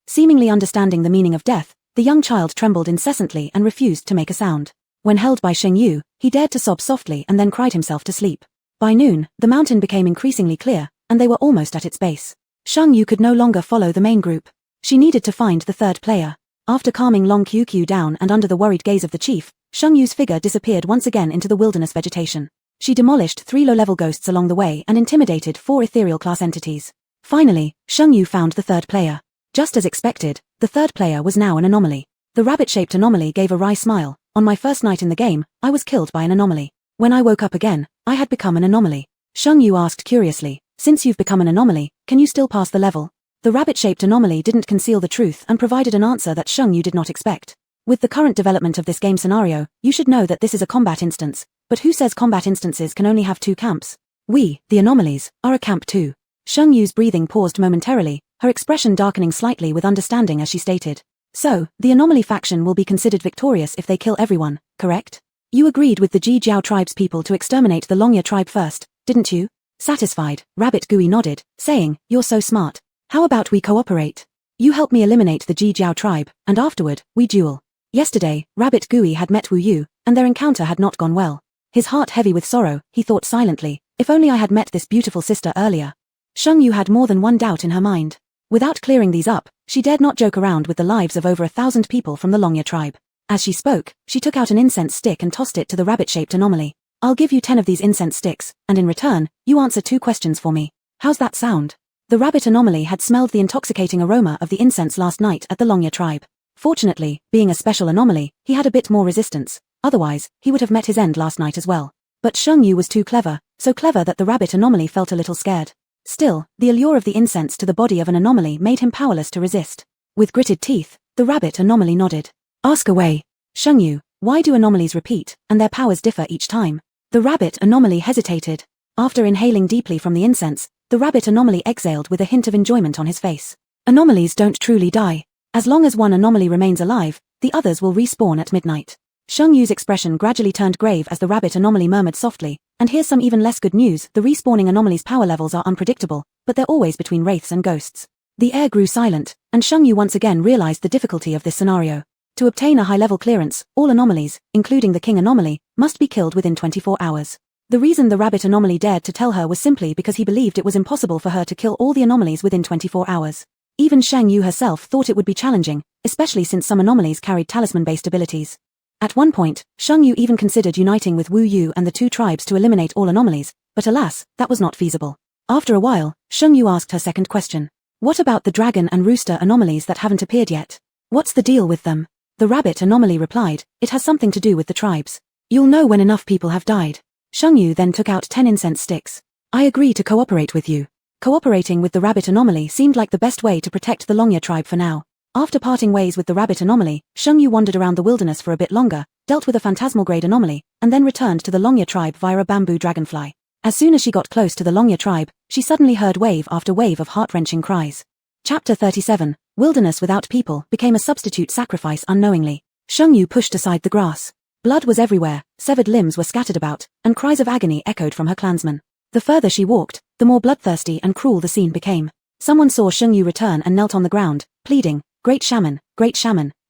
Seemingly understanding the meaning of death, the young child trembled incessantly and refused to make a sound. When held by Sheng Yu, he dared to sob softly and then cried himself to sleep. By noon, the mountain became increasingly clear, and they were almost at its base. Sheng Yu could no longer follow the main group. She needed to find the third player. After calming Long Qiuqiu down and under the worried gaze of the chief, Sheng Yu's figure disappeared once again into the wilderness vegetation. She demolished 3 low-level ghosts along the way and intimidated 4 ethereal class entities. Finally, Sheng Yu found the third player. Just as expected, the third player was now an anomaly. The rabbit-shaped anomaly gave a wry smile. On my first night in the game, I was killed by an anomaly. When I woke up again, I had become an anomaly. Sheng Yu asked curiously, since you've become an anomaly, can you still pass the level? The rabbit-shaped anomaly didn't conceal the truth and provided an answer that Sheng Yu did not expect. With the current development of this game scenario, you should know that this is a combat instance. But who says combat instances can only have 2 camps? We, the anomalies, are a camp too. Sheng Yu's breathing paused momentarily, her expression darkening slightly with understanding as she stated. So, the anomaly faction will be considered victorious if they kill everyone, correct? You agreed with the Ji Jiao tribe's people to exterminate the Longya tribe first, didn't you? Satisfied, Rabbit Gui nodded, saying, you're so smart. How about we cooperate? You help me eliminate the Ji Jiao tribe, and afterward, we duel. Yesterday, Rabbit Gui had met Wu Yu, and their encounter had not gone well. His heart heavy with sorrow, he thought silently, if only I had met this beautiful sister earlier. Sheng Yu had more than one doubt in her mind. Without clearing these up, she dared not joke around with the lives of over 1,000 people from the Longya tribe. As she spoke, she took out an incense stick and tossed it to the rabbit-shaped anomaly. I'll give you 10 of these incense sticks, and in return, you answer 2 questions for me. How's that sound? The rabbit anomaly had smelled the intoxicating aroma of the incense last night at the Longya tribe. Fortunately, being a special anomaly, he had a bit more resistance. Otherwise, he would have met his end last night as well. But Sheng Yu was too clever, so clever that the rabbit anomaly felt a little scared. Still, the allure of the incense to the body of an anomaly made him powerless to resist. With gritted teeth, the rabbit anomaly nodded. Ask away. Sheng Yu, why do anomalies repeat, and their powers differ each time? The rabbit anomaly hesitated. After inhaling deeply from the incense, the rabbit anomaly exhaled with a hint of enjoyment on his face. Anomalies don't truly die. As long as one anomaly remains alive, the others will respawn at midnight. Sheng Yu's expression gradually turned grave as the rabbit anomaly murmured softly, and here's some even less good news, the respawning anomaly's power levels are unpredictable, but they're always between wraiths and ghosts. The air grew silent, and Sheng Yu once again realized the difficulty of this scenario. To obtain a high-level clearance, all anomalies, including the king anomaly, must be killed within 24 hours. The reason the rabbit anomaly dared to tell her was simply because he believed it was impossible for her to kill all the anomalies within 24 hours. Even Sheng Yu herself thought it would be challenging, especially since some anomalies carried talisman-based abilities. At one point, Sheng Yu even considered uniting with Wu Yu and the 2 tribes to eliminate all anomalies, but alas, that was not feasible. After a while, Sheng Yu asked her second question. What about the dragon and rooster anomalies that haven't appeared yet? What's the deal with them? The rabbit anomaly replied, it has something to do with the tribes. You'll know when enough people have died. Sheng Yu then took out 10 incense sticks. I agree to cooperate with you. Cooperating with the rabbit anomaly seemed like the best way to protect the Longya tribe for now. After parting ways with the rabbit anomaly, Sheng Yu wandered around the wilderness for a bit longer, dealt with a phantasmal grade anomaly, and then returned to the Longya tribe via a bamboo dragonfly. As soon as she got close to the Longya tribe, she suddenly heard wave after wave of heart-wrenching cries. Chapter 37, Wilderness Without People became a substitute sacrifice unknowingly. Sheng Yu pushed aside the grass. Blood was everywhere, severed limbs were scattered about, and cries of agony echoed from her clansmen. The further she walked, the more bloodthirsty and cruel the scene became. Someone saw Sheng Yu return and knelt on the ground, pleading, Great Shaman,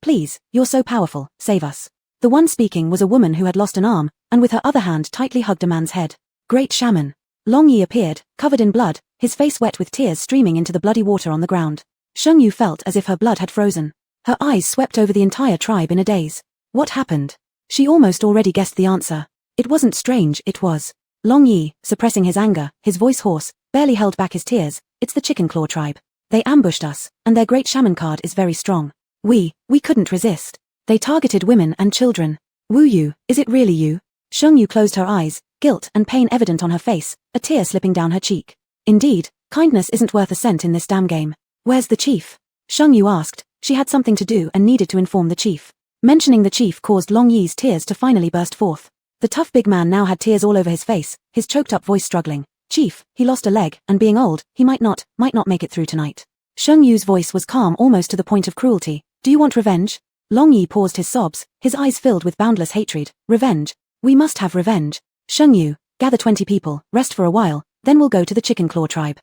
please, you're so powerful, save us. The one speaking was a woman who had lost an arm, and with her other hand tightly hugged a man's head. Great Shaman. Long Yi appeared, covered in blood, his face wet with tears streaming into the bloody water on the ground. Sheng Yu felt as if her blood had frozen. Her eyes swept over the entire tribe in a daze. What happened? She almost already guessed the answer. It wasn't strange, it was. Long Yi, suppressing his anger, his voice hoarse, barely held back his tears, it's the Chicken Claw tribe. They ambushed us, and their Great Shaman card is very strong. We couldn't resist. They targeted women and children. Wu Yu, is it really you? Sheng Yu closed her eyes, guilt and pain evident on her face, a tear slipping down her cheek. Indeed, kindness isn't worth a cent in this damn game. Where's the chief? Shang Yu asked. She had something to do and needed to inform the chief. Mentioning the chief caused Long Yi's tears to finally burst forth. The tough big man now had tears all over his face, his choked-up voice struggling. Chief, he lost a leg, and being old, he might not make it through tonight. Shang Yu's voice was calm almost to the point of cruelty. Do you want revenge? Long Yi paused his sobs, his eyes filled with boundless hatred. Revenge. We must have revenge. Shang Yu, gather 20 people, rest for a while, then we'll go to the Chicken Claw tribe.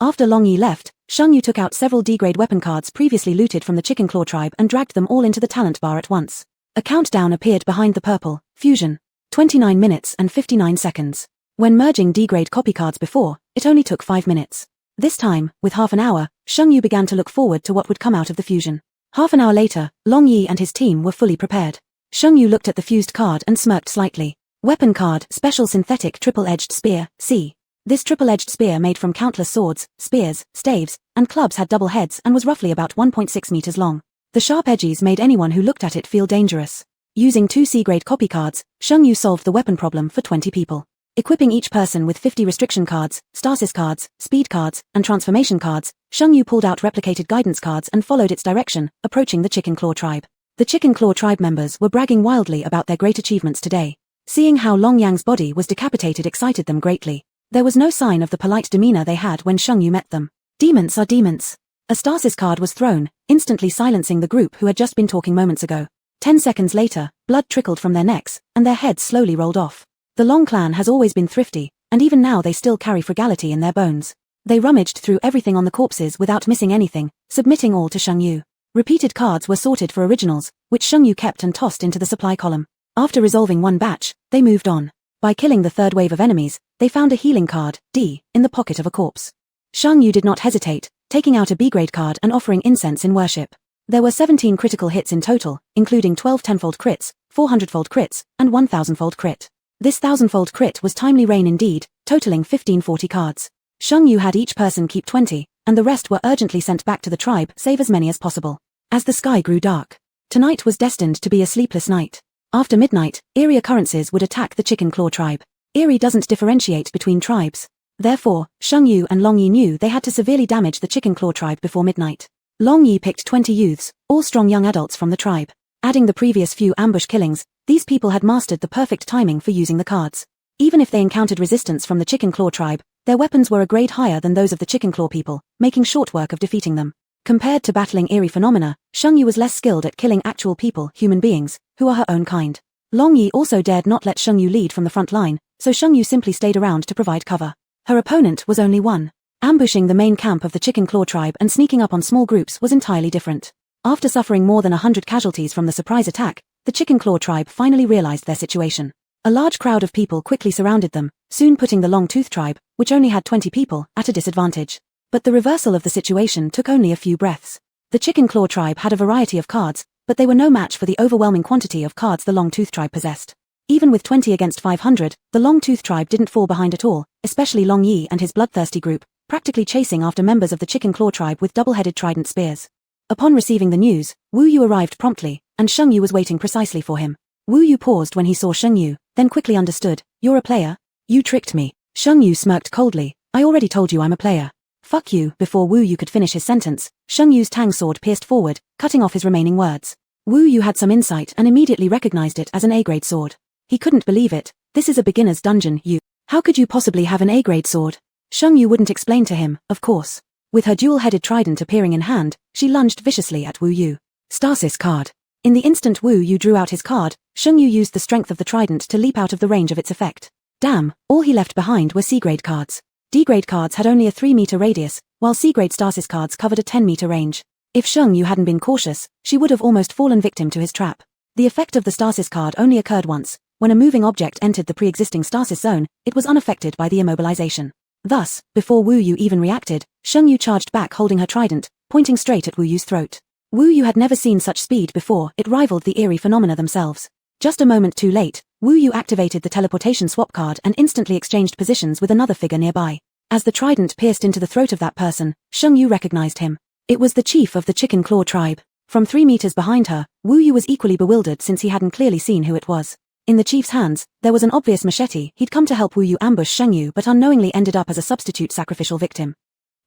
After Long Yi left, Shang Yu took out several D-grade weapon cards previously looted from the Chicken Claw tribe and dragged them all into the talent bar at once. A countdown appeared behind the purple, fusion. 29 minutes and 59 seconds. When merging D-grade copy cards before, it only took 5 minutes. This time, with half an hour, Shang Yu began to look forward to what would come out of the fusion. Half an hour later, Long Yi and his team were fully prepared. Shang Yu looked at the fused card and smirked slightly. Weapon card, Special Synthetic Triple-Edged Spear, C. This triple-edged spear made from countless swords, spears, staves, and clubs had double heads and was roughly about 1.6 meters long. The sharp edges made anyone who looked at it feel dangerous. Using 2 C-grade copy cards, Shang Yu solved the weapon problem for 20 people. Equipping each person with 50 restriction cards, stasis cards, speed cards, and transformation cards, Shang Yu pulled out replicated guidance cards and followed its direction, approaching the Chicken Claw tribe. The Chicken Claw tribe members were bragging wildly about their great achievements today. Seeing how Long Yang's body was decapitated excited them greatly. There was no sign of the polite demeanor they had when Shang Yu met them. Demons are demons. A stasis card was thrown, instantly silencing the group who had just been talking moments ago. 10 seconds later, blood trickled from their necks, and their heads slowly rolled off. The Long clan has always been thrifty, and even now they still carry frugality in their bones. They rummaged through everything on the corpses without missing anything, submitting all to Shang Yu. Repeated cards were sorted for originals, which Shang Yu kept and tossed into the supply column. After resolving one batch, they moved on. By killing the third wave of enemies, they found a healing card, D, in the pocket of a corpse. Shang Yu did not hesitate, taking out a B-grade card and offering incense in worship. There were 17 critical hits in total, including 12 10-fold crits, 400-fold crits, and 1,000-fold crit. This 1,000-fold crit was timely rain indeed, totaling 1540 cards. Shang Yu had each person keep 20, and the rest were urgently sent back to the tribe, save as many as possible. As the sky grew dark, tonight was destined to be a sleepless night. After midnight, eerie occurrences would attack the Chicken Claw tribe. Eerie doesn't differentiate between tribes. Therefore, Shang Yu and Long Yi knew they had to severely damage the Chicken Claw tribe before midnight. Long Yi picked 20 youths, all strong young adults from the tribe. Adding the previous few ambush killings, these people had mastered the perfect timing for using the cards. Even if they encountered resistance from the Chicken Claw tribe, their weapons were a grade higher than those of the Chicken Claw people, making short work of defeating them. Compared to battling eerie phenomena, Shang Yu was less skilled at killing actual people, human beings, who are her own kind. Long Yi also dared not let Shang Yu lead from the front line, so Shang Yu simply stayed around to provide cover. Her opponent was only one. Ambushing the main camp of the Chicken Claw tribe and sneaking up on small groups was entirely different. After suffering more than 100 casualties from the surprise attack, the Chicken Claw tribe finally realized their situation. A large crowd of people quickly surrounded them, soon putting the Long Tooth tribe, which only had 20 people, at a disadvantage. But the reversal of the situation took only a few breaths. The Chicken Claw tribe had a variety of cards, but they were no match for the overwhelming quantity of cards the Long Tooth tribe possessed. Even with 20 against 500, the Long Tooth tribe didn't fall behind at all, especially Long Yi and his bloodthirsty group, practically chasing after members of the Chicken Claw tribe with double-headed trident spears. Upon receiving the news, Wu Yu arrived promptly, and Shang Yu was waiting precisely for him. Wu Yu paused when he saw Shang Yu, then quickly understood. You're a player? You tricked me. Shang Yu smirked coldly. I already told you I'm a player. Fuck you. Before Wu Yu could finish his sentence, Shang Yu's tang sword pierced forward, cutting off his remaining words. Wu Yu had some insight and immediately recognized it as an A-grade sword. He couldn't believe it. This is a beginner's dungeon, you. How could you possibly have an A-grade sword? Shang Yu wouldn't explain to him, of course. With her dual-headed trident appearing in hand, she lunged viciously at Wu Yu. Stasis card. In the instant Wu Yu drew out his card, Shang Yu used the strength of the trident to leap out of the range of its effect. Damn, all he left behind were C-grade cards. D-grade cards had only a 3-meter radius, while C-grade stasis cards covered a 10-meter range. If Shang Yu hadn't been cautious, she would have almost fallen victim to his trap. The effect of the stasis card only occurred once. When a moving object entered the pre-existing stasis zone, it was unaffected by the immobilization. Thus, before Wu Yu even reacted, Shang Yu charged back holding her trident, pointing straight at Wu Yu's throat. Wu Yu had never seen such speed before, it rivaled the eerie phenomena themselves. Just a moment too late, Wu Yu activated the teleportation swap card and instantly exchanged positions with another figure nearby. As the trident pierced into the throat of that person, Shang Yu recognized him. It was the chief of the Chicken Claw tribe. From 3 meters behind her, Wu Yu was equally bewildered since he hadn't clearly seen who it was. In the chief's hands, there was an obvious machete. He'd come to help Wu Yu ambush Sheng Yu but unknowingly ended up as a substitute sacrificial victim.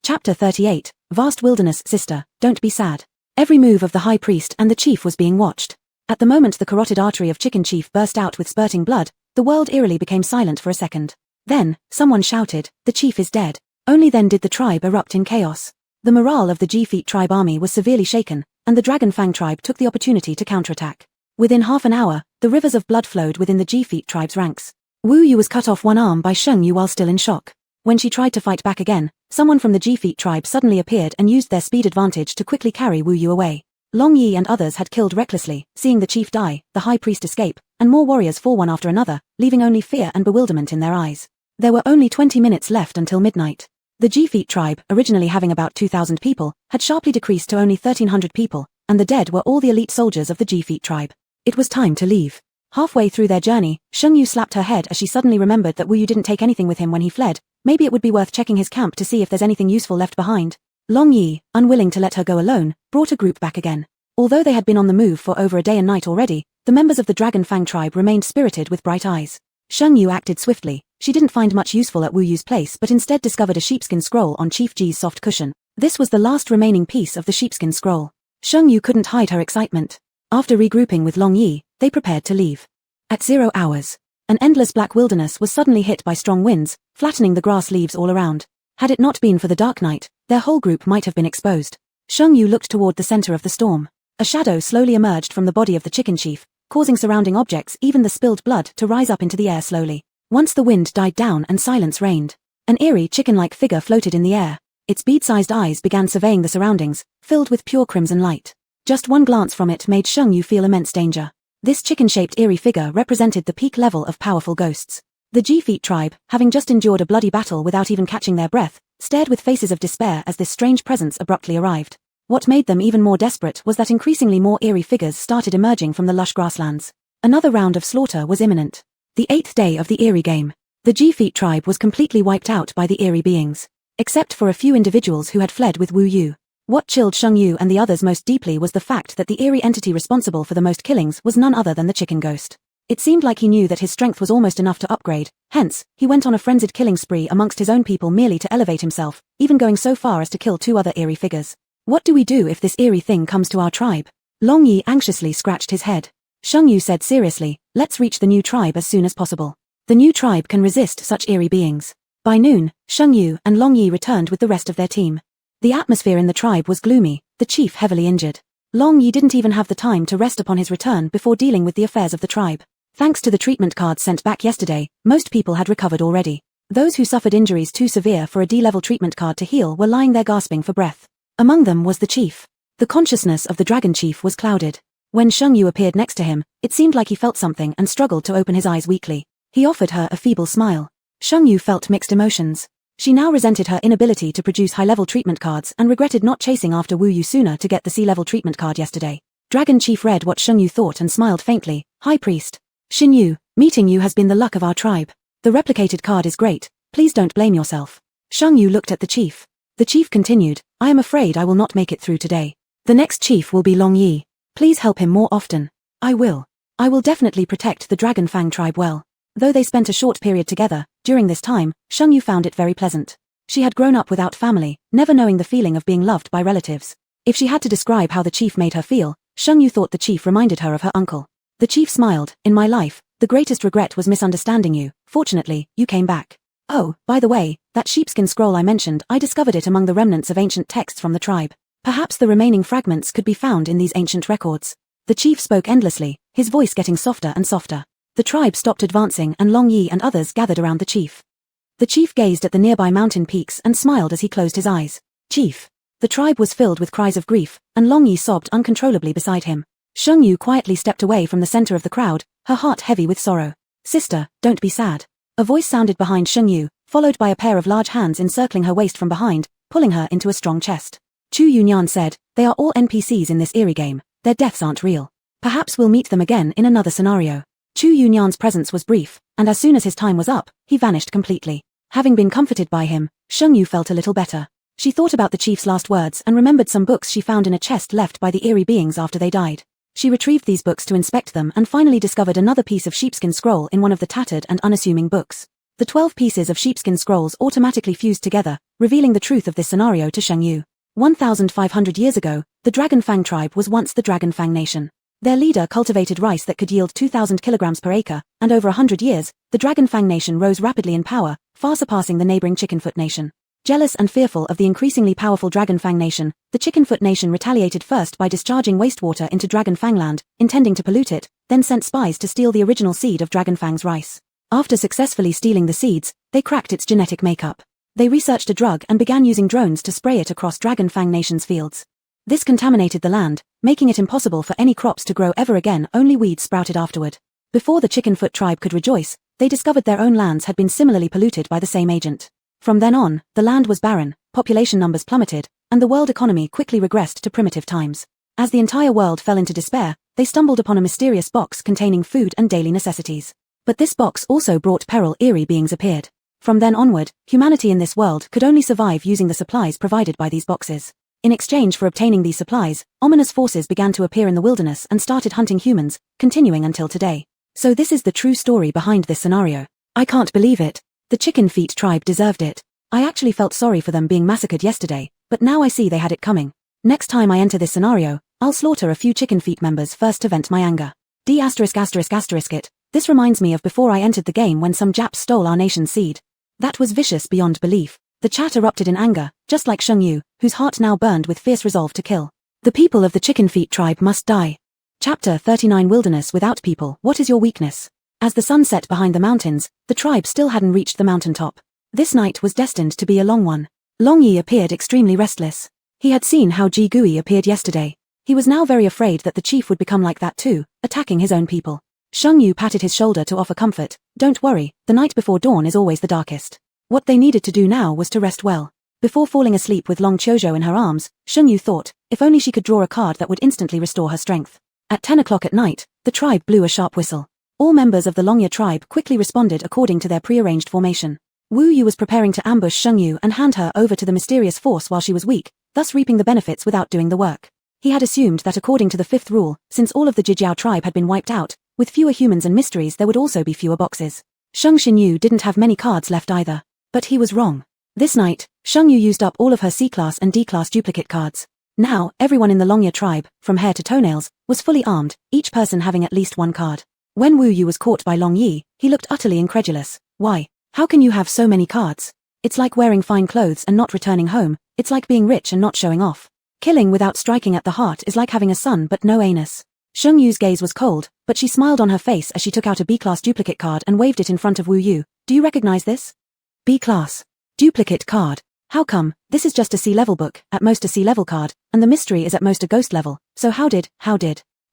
Chapter 38, Vast Wilderness. Sister, don't be sad. Every move of the high priest and the chief was being watched. At the moment the carotid artery of Chicken Chief burst out with spurting blood, the world eerily became silent for a second. Then, someone shouted, "The chief is dead." Only then did the tribe erupt in chaos. The morale of the G-Feet tribe army was severely shaken, and the Dragon Fang tribe took the opportunity to counterattack. Within half an hour, the rivers of blood flowed within the G-Feet tribe's ranks. Wu Yu was cut off one arm by Sheng Yu while still in shock. When she tried to fight back again, someone from the G-Feet tribe suddenly appeared and used their speed advantage to quickly carry Wu Yu away. Long Yi and others had killed recklessly, seeing the chief die, the high priest escape, and more warriors fall one after another, leaving only fear and bewilderment in their eyes. There were only 20 minutes left until midnight. The G-Feet tribe, originally having about 2,000 people, had sharply decreased to only 1,300 people, and the dead were all the elite soldiers of the G-Feet tribe. It was time to leave. Halfway through their journey, Sheng Yu slapped her head as she suddenly remembered that Wu Yu didn't take anything with him when he fled. Maybe it would be worth checking his camp to see if there's anything useful left behind. Long Yi, unwilling to let her go alone, brought a group back again. Although they had been on the move for over a day and night already, the members of the Dragon Fang tribe remained spirited with bright eyes. Sheng Yu acted swiftly. She didn't find much useful at Wu Yu's place but instead discovered a sheepskin scroll on Chief Ji's soft cushion. This was the last remaining piece of the sheepskin scroll. Sheng Yu couldn't hide her excitement. After regrouping with Long Yi, they prepared to leave. At 0 hours, an endless black wilderness was suddenly hit by strong winds, flattening the grass leaves all around. Had it not been for the dark night, their whole group might have been exposed. Sheng Yu looked toward the center of the storm. A shadow slowly emerged from the body of the chicken chief, causing surrounding objects, even the spilled blood, to rise up into the air slowly. Once the wind died down and silence reigned, an eerie chicken-like figure floated in the air. Its bead-sized eyes began surveying the surroundings, filled with pure crimson light. Just one glance from it made Sheng Yu feel immense danger. This chicken-shaped eerie figure represented the peak level of powerful ghosts. The G-Feet tribe, having just endured a bloody battle without even catching their breath, stared with faces of despair as this strange presence abruptly arrived. What made them even more desperate was that increasingly more eerie figures started emerging from the lush grasslands. Another round of slaughter was imminent. The 8th day of the eerie game. The G-Feet tribe was completely wiped out by the eerie beings. Except for a few individuals who had fled with Wu Yu. What chilled Sheng Yu and the others most deeply was the fact that the eerie entity responsible for the most killings was none other than the chicken ghost. It seemed like he knew that his strength was almost enough to upgrade, hence, he went on a frenzied killing spree amongst his own people merely to elevate himself, even going so far as to kill 2 other eerie figures. What do we do if this eerie thing comes to our tribe? Long Yi anxiously scratched his head. Sheng Yu said seriously, let's reach the new tribe as soon as possible. The new tribe can resist such eerie beings. By noon, Sheng Yu and Long Yi returned with the rest of their team. The atmosphere in the tribe was gloomy, the chief heavily injured. Long Yi didn't even have the time to rest upon his return before dealing with the affairs of the tribe. Thanks to the treatment cards sent back yesterday, most people had recovered already. Those who suffered injuries too severe for a D-level treatment card to heal were lying there gasping for breath. Among them was the chief. The consciousness of the dragon chief was clouded. When Sheng Yu appeared next to him, it seemed like he felt something and struggled to open his eyes weakly. He offered her a feeble smile. Sheng Yu felt mixed emotions. She now resented her inability to produce high-level treatment cards and regretted not chasing after Wu Yu sooner to get the C-level treatment card yesterday. Dragon Chief read what Sheng Yu thought and smiled faintly. High Priest. Xin Yu, meeting you has been the luck of our tribe. The replicated card is great. Please don't blame yourself. Sheng Yu looked at the chief. The chief continued, I am afraid I will not make it through today. The next chief will be Long Yi. Please help him more often. I will. I will definitely protect the Dragon Fang tribe well. Though they spent a short period together, during this time, Sheng Yu found it very pleasant. She had grown up without family, never knowing the feeling of being loved by relatives. If she had to describe how the chief made her feel, Sheng Yu thought the chief reminded her of her uncle. The chief smiled. In my life, the greatest regret was misunderstanding you. Fortunately, you came back. Oh, by the way, that sheepskin scroll I mentioned, I discovered it among the remnants of ancient texts from the tribe. Perhaps the remaining fragments could be found in these ancient records. The chief spoke endlessly, his voice getting softer and softer. The tribe stopped advancing and Long Yi and others gathered around the chief. The chief gazed at the nearby mountain peaks and smiled as he closed his eyes. Chief. The tribe was filled with cries of grief, and Long Yi sobbed uncontrollably beside him. Sheng Yu quietly stepped away from the center of the crowd, her heart heavy with sorrow. Sister, don't be sad. A voice sounded behind Sheng Yu, followed by a pair of large hands encircling her waist from behind, pulling her into a strong chest. Chu Yunyan said, they are all NPCs in this eerie game. Their deaths aren't real. Perhaps we'll meet them again in another scenario. Chu Yunyan's presence was brief, and as soon as his time was up, he vanished completely. Having been comforted by him, Sheng Yu felt a little better. She thought about the chief's last words and remembered some books she found in a chest left by the eerie beings after they died. She retrieved these books to inspect them and finally discovered another piece of sheepskin scroll in one of the tattered and unassuming books. The 12 pieces of sheepskin scrolls automatically fused together, revealing the truth of this scenario to Sheng Yu. 1,500 years ago, the Dragon Fang tribe was once the Dragon Fang nation. Their leader cultivated rice that could yield 2,000 kilograms per acre, and over 100 years, the Dragon Fang nation rose rapidly in power, far surpassing the neighboring Chickenfoot nation. Jealous and fearful of the increasingly powerful Dragon Fang nation, the Chickenfoot nation retaliated first by discharging wastewater into Dragon Fang land, intending to pollute it, then sent spies to steal the original seed of Dragon Fang's rice. After successfully stealing the seeds, they cracked its genetic makeup. They researched a drug and began using drones to spray it across Dragon Fang nation's fields. This contaminated the land, making it impossible for any crops to grow ever again. Only weeds sprouted afterward. Before the Chickenfoot tribe could rejoice, they discovered their own lands had been similarly polluted by the same agent. From then on, the land was barren, population numbers plummeted, and the world economy quickly regressed to primitive times. As the entire world fell into despair, they stumbled upon a mysterious box containing food and daily necessities. But this box also brought peril. Eerie beings appeared. From then onward, humanity in this world could only survive using the supplies provided by these boxes. In exchange for obtaining these supplies, ominous forces began to appear in the wilderness and started hunting humans, continuing until today. So this is the true story behind this scenario. I can't believe it. The Chicken Feet tribe deserved it. I actually felt sorry for them being massacred yesterday, but now I see they had it coming. Next time I enter this scenario, I'll slaughter a few Chicken Feet members first to vent my anger. It. This reminds me of before I entered the game when some Japs stole our nation's seed. That was vicious beyond belief. The chat erupted in anger, just like Sheng Yu, whose heart now burned with fierce resolve to kill. The people of the Chicken Feet tribe must die. Chapter 39 Wilderness without people. What is your weakness? As the sun set behind the mountains, the tribe still hadn't reached the mountaintop. This night was destined to be a long one. Long Yi appeared extremely restless. He had seen how Ji Gui appeared yesterday. He was now very afraid that the chief would become like that too, attacking his own people. Sheng Yu patted his shoulder to offer comfort. Don't worry, the night before dawn is always the darkest. What they needed to do now was to rest well. Before falling asleep with Long Qiuzhou in her arms, Sheng Yu thought, if only she could draw a card that would instantly restore her strength. At 10 o'clock at night, the tribe blew a sharp whistle. All members of the Longya tribe quickly responded according to their prearranged formation. Wu Yu was preparing to ambush Sheng Yu and hand her over to the mysterious force while she was weak, thus reaping the benefits without doing the work. He had assumed that according to the fifth rule, since all of the Jijiao tribe had been wiped out, with fewer humans and mysteries there would also be fewer boxes. Sheng Xinyu didn't have many cards left either. But he was wrong. This night, Sheng Yu used up all of her C-class and D-class duplicate cards. Now, everyone in the Longya tribe, from hair to toenails, was fully armed, each person having at least one card. When Wu Yu was caught by Long Yi, he looked utterly incredulous. Why? How can you have so many cards? It's like wearing fine clothes and not returning home. It's like being rich and not showing off. Killing without striking at the heart is like having a son but no anus. Sheng Yu's gaze was cold, but she smiled on her face as she took out a B-class duplicate card and waved it in front of Wu Yu. Do you recognize this? B-class. Duplicate card. How come? This is just a C-level book, at most a C-level card, and the mystery is at most a ghost level, so how did?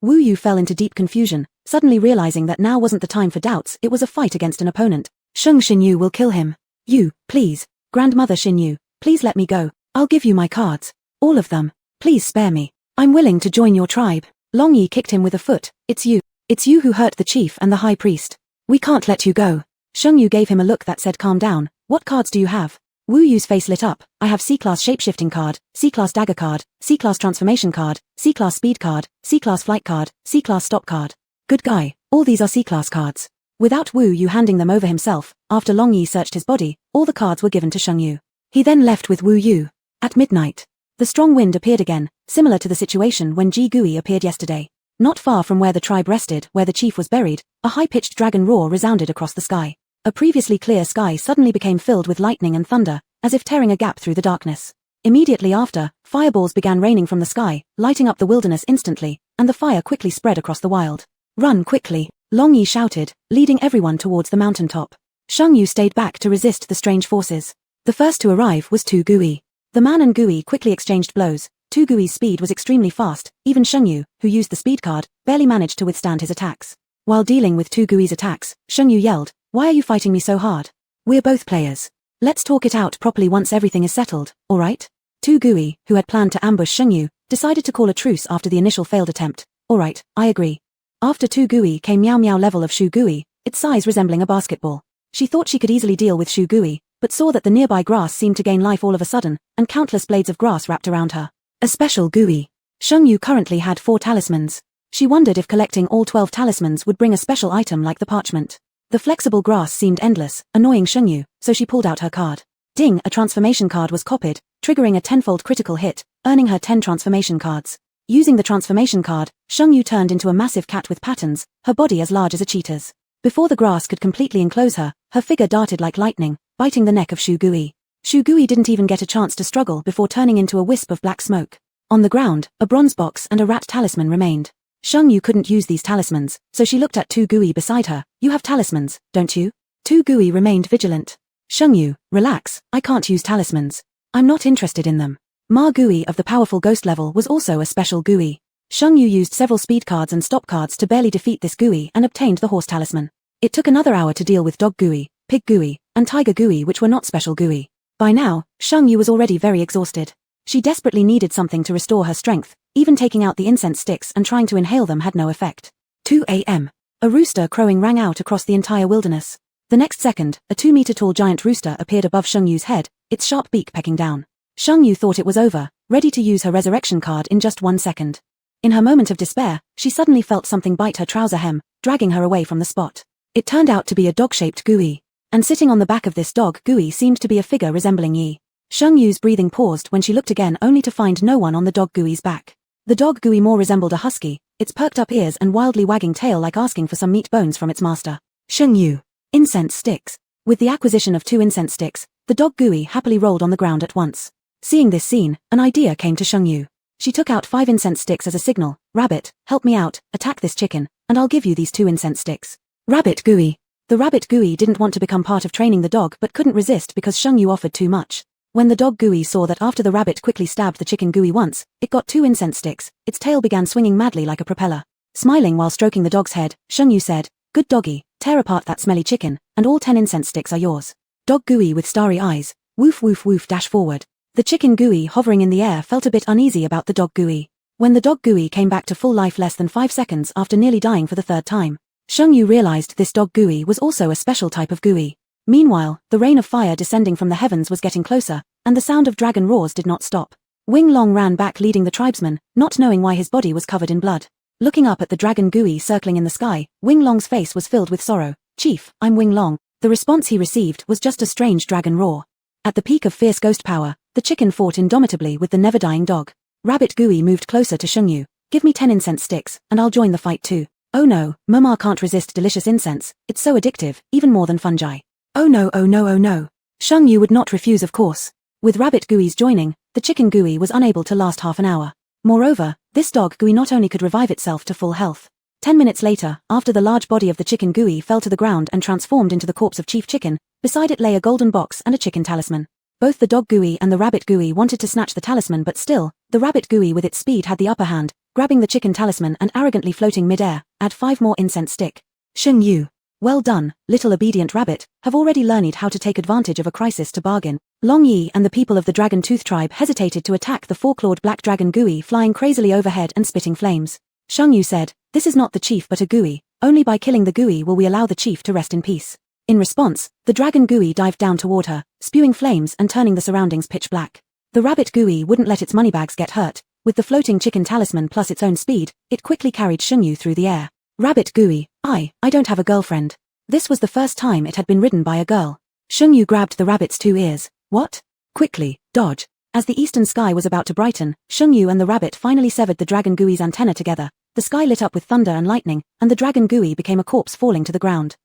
Wu Yu fell into deep confusion, suddenly realizing that now wasn't the time for doubts, it was a fight against an opponent. Sheng Xinyu will kill him. You, please. Grandmother Xinyu, please let me go. I'll give you my cards. All of them. Please spare me. I'm willing to join your tribe. Long Yi kicked him with a foot. It's you. It's you who hurt the chief and the high priest. We can't let you go. Sheng Yu gave him a look that said calm down. What cards do you have? Wu Yu's face lit up. I have C-class shapeshifting card, C-class dagger card, C-class transformation card, C-class speed card, C-class flight card, C-class stop card. Good guy, all these are C-class cards. Without Wu Yu handing them over himself, after Long Yi searched his body, all the cards were given to Sheng Yu. He then left with Wu Yu. At midnight, the strong wind appeared again, similar to the situation when Ji Gui appeared yesterday. Not far from where the tribe rested, where the chief was buried, a high-pitched dragon roar resounded across the sky. A previously clear sky suddenly became filled with lightning and thunder, as if tearing a gap through the darkness. Immediately after, fireballs began raining from the sky, lighting up the wilderness instantly, and the fire quickly spread across the wild. Run quickly, Long Yi shouted, leading everyone towards the mountaintop. Sheng Yu stayed back to resist the strange forces. The first to arrive was Tu Gui. The man and Gui quickly exchanged blows. Tu Gui's speed was extremely fast, even Sheng Yu, who used the speed card, barely managed to withstand his attacks. While dealing with Tu Gui's attacks, Sheng Yu yelled, "Why are you fighting me so hard? We're both players. Let's talk it out properly once everything is settled, alright?" Tu Gui, who had planned to ambush Sheng Yu, decided to call a truce after the initial failed attempt. Alright, I agree. After Tu Gui came Miao Miao level of Shu Gui, its size resembling a basketball. She thought she could easily deal with Shu Gui, but saw that the nearby grass seemed to gain life all of a sudden, and countless blades of grass wrapped around her. A special Gui. Sheng Yu currently had 4 talismans. She wondered if collecting all 12 talismans would bring a special item like the parchment. The flexible grass seemed endless, annoying Shengyu, so she pulled out her card. Ding, a transformation card was copied, triggering a 10-fold critical hit, earning her 10 transformation cards. Using the transformation card, Shengyu turned into a massive cat with patterns, her body as large as a cheetah's. Before the grass could completely enclose her, her figure darted like lightning, biting the neck of Shu Gui. Shu Gui didn't even get a chance to struggle before turning into a wisp of black smoke. On the ground, a bronze box and a rat talisman remained. Shengyu couldn't use these talismans, so she looked at Tu Gui beside her. You have talismans, don't you? Tu Gui remained vigilant. Shengyu, relax, I can't use talismans. I'm not interested in them. Ma Gui of the powerful ghost level was also a special Gui. Shengyu used several speed cards and stop cards to barely defeat this Gui and obtained the horse talisman. It took another hour to deal with dog Gui, pig Gui, and tiger Gui, which were not special Gui. By now, Shengyu was already very exhausted. She desperately needed something to restore her strength. Even taking out the incense sticks and trying to inhale them had no effect. 2 a.m. A rooster crowing rang out across the entire wilderness. The next second, a 2-meter-tall giant rooster appeared above Shengyu's head, its sharp beak pecking down. Shengyu thought it was over, ready to use her resurrection card in just 1 second. In her moment of despair, she suddenly felt something bite her trouser hem, dragging her away from the spot. It turned out to be a dog-shaped Gui. And sitting on the back of this dog Gui seemed to be a figure resembling Yi. Shengyu's breathing paused when she looked again, only to find no one on the dog Gui's back. The dog Gui more resembled a husky, its perked-up ears and wildly wagging tail like asking for some meat bones from its master. Shengyu. Incense sticks. With the acquisition of 2 incense sticks, the dog Gui happily rolled on the ground at once. Seeing this scene, an idea came to Shengyu. She took out 5 incense sticks as a signal. Rabbit, help me out, attack this chicken, and I'll give you these 2 incense sticks. Rabbit Gui. The rabbit Gui didn't want to become part of training the dog but couldn't resist because Shengyu offered too much. When the dog Gui saw that after the rabbit quickly stabbed the chicken Gui once, it got 2 incense sticks, its tail began swinging madly like a propeller. Smiling while stroking the dog's head, Shengyu said, "Good doggy, tear apart that smelly chicken, and all 10 incense sticks are yours." Dog Gui with starry eyes, woof woof woof dash forward. The chicken Gui hovering in the air felt a bit uneasy about the dog Gui. When the dog Gui came back to full life less than 5 seconds after nearly dying for the 3rd time, Shengyu realized this dog Gui was also a special type of Gui. Meanwhile, the rain of fire descending from the heavens was getting closer, and the sound of dragon roars did not stop. Wing Long ran back leading the tribesmen, not knowing why his body was covered in blood. Looking up at the dragon Gui circling in the sky, Wing Long's face was filled with sorrow. "Chief, I'm Wing Long." The response he received was just a strange dragon roar. At the peak of fierce ghost power, the chicken fought indomitably with the never-dying dog. Rabbit Gui moved closer to Shengyu. "Give me 10 incense sticks, and I'll join the fight too." "Oh no, Mama can't resist delicious incense, it's so addictive, even more than fungi." "Oh no, oh no, oh no." Shengyu would not refuse, of course. With Rabbit Gui's joining, the chicken Gui was unable to last half an hour. Moreover, this dog Gui not only could revive itself to full health. 10 minutes later, after the large body of the chicken Gui fell to the ground and transformed into the corpse of Chief Chicken, beside it lay a golden box and a chicken talisman. Both the dog Gui and the rabbit Gui wanted to snatch the talisman, but still, the rabbit Gui with its speed had the upper hand, grabbing the chicken talisman and arrogantly floating mid-air. "Add 5 more incense stick." Shengyu. "Well done, little obedient rabbit, have already learned how to take advantage of a crisis to bargain." Long Yi and the people of the Dragon Tooth tribe hesitated to attack the 4-clawed black dragon Gui flying crazily overhead and spitting flames. Shengyu said, "This is not the chief but a Gui. Only by killing the Gui will we allow the chief to rest in peace." In response, the dragon Gui dived down toward her, spewing flames and turning the surroundings pitch black. The rabbit Gui wouldn't let its moneybags get hurt. With the floating chicken talisman plus its own speed, it quickly carried Shengyu through the air. Rabbit Gui, I don't have a girlfriend. This was the first time it had been ridden by a girl. Shengyu grabbed the rabbit's 2 ears. "What?" "Quickly, dodge." As the eastern sky was about to brighten, Shengyu and the rabbit finally severed the dragon Gui's antenna together. The sky lit up with thunder and lightning, and the dragon Gui became a corpse falling to the ground.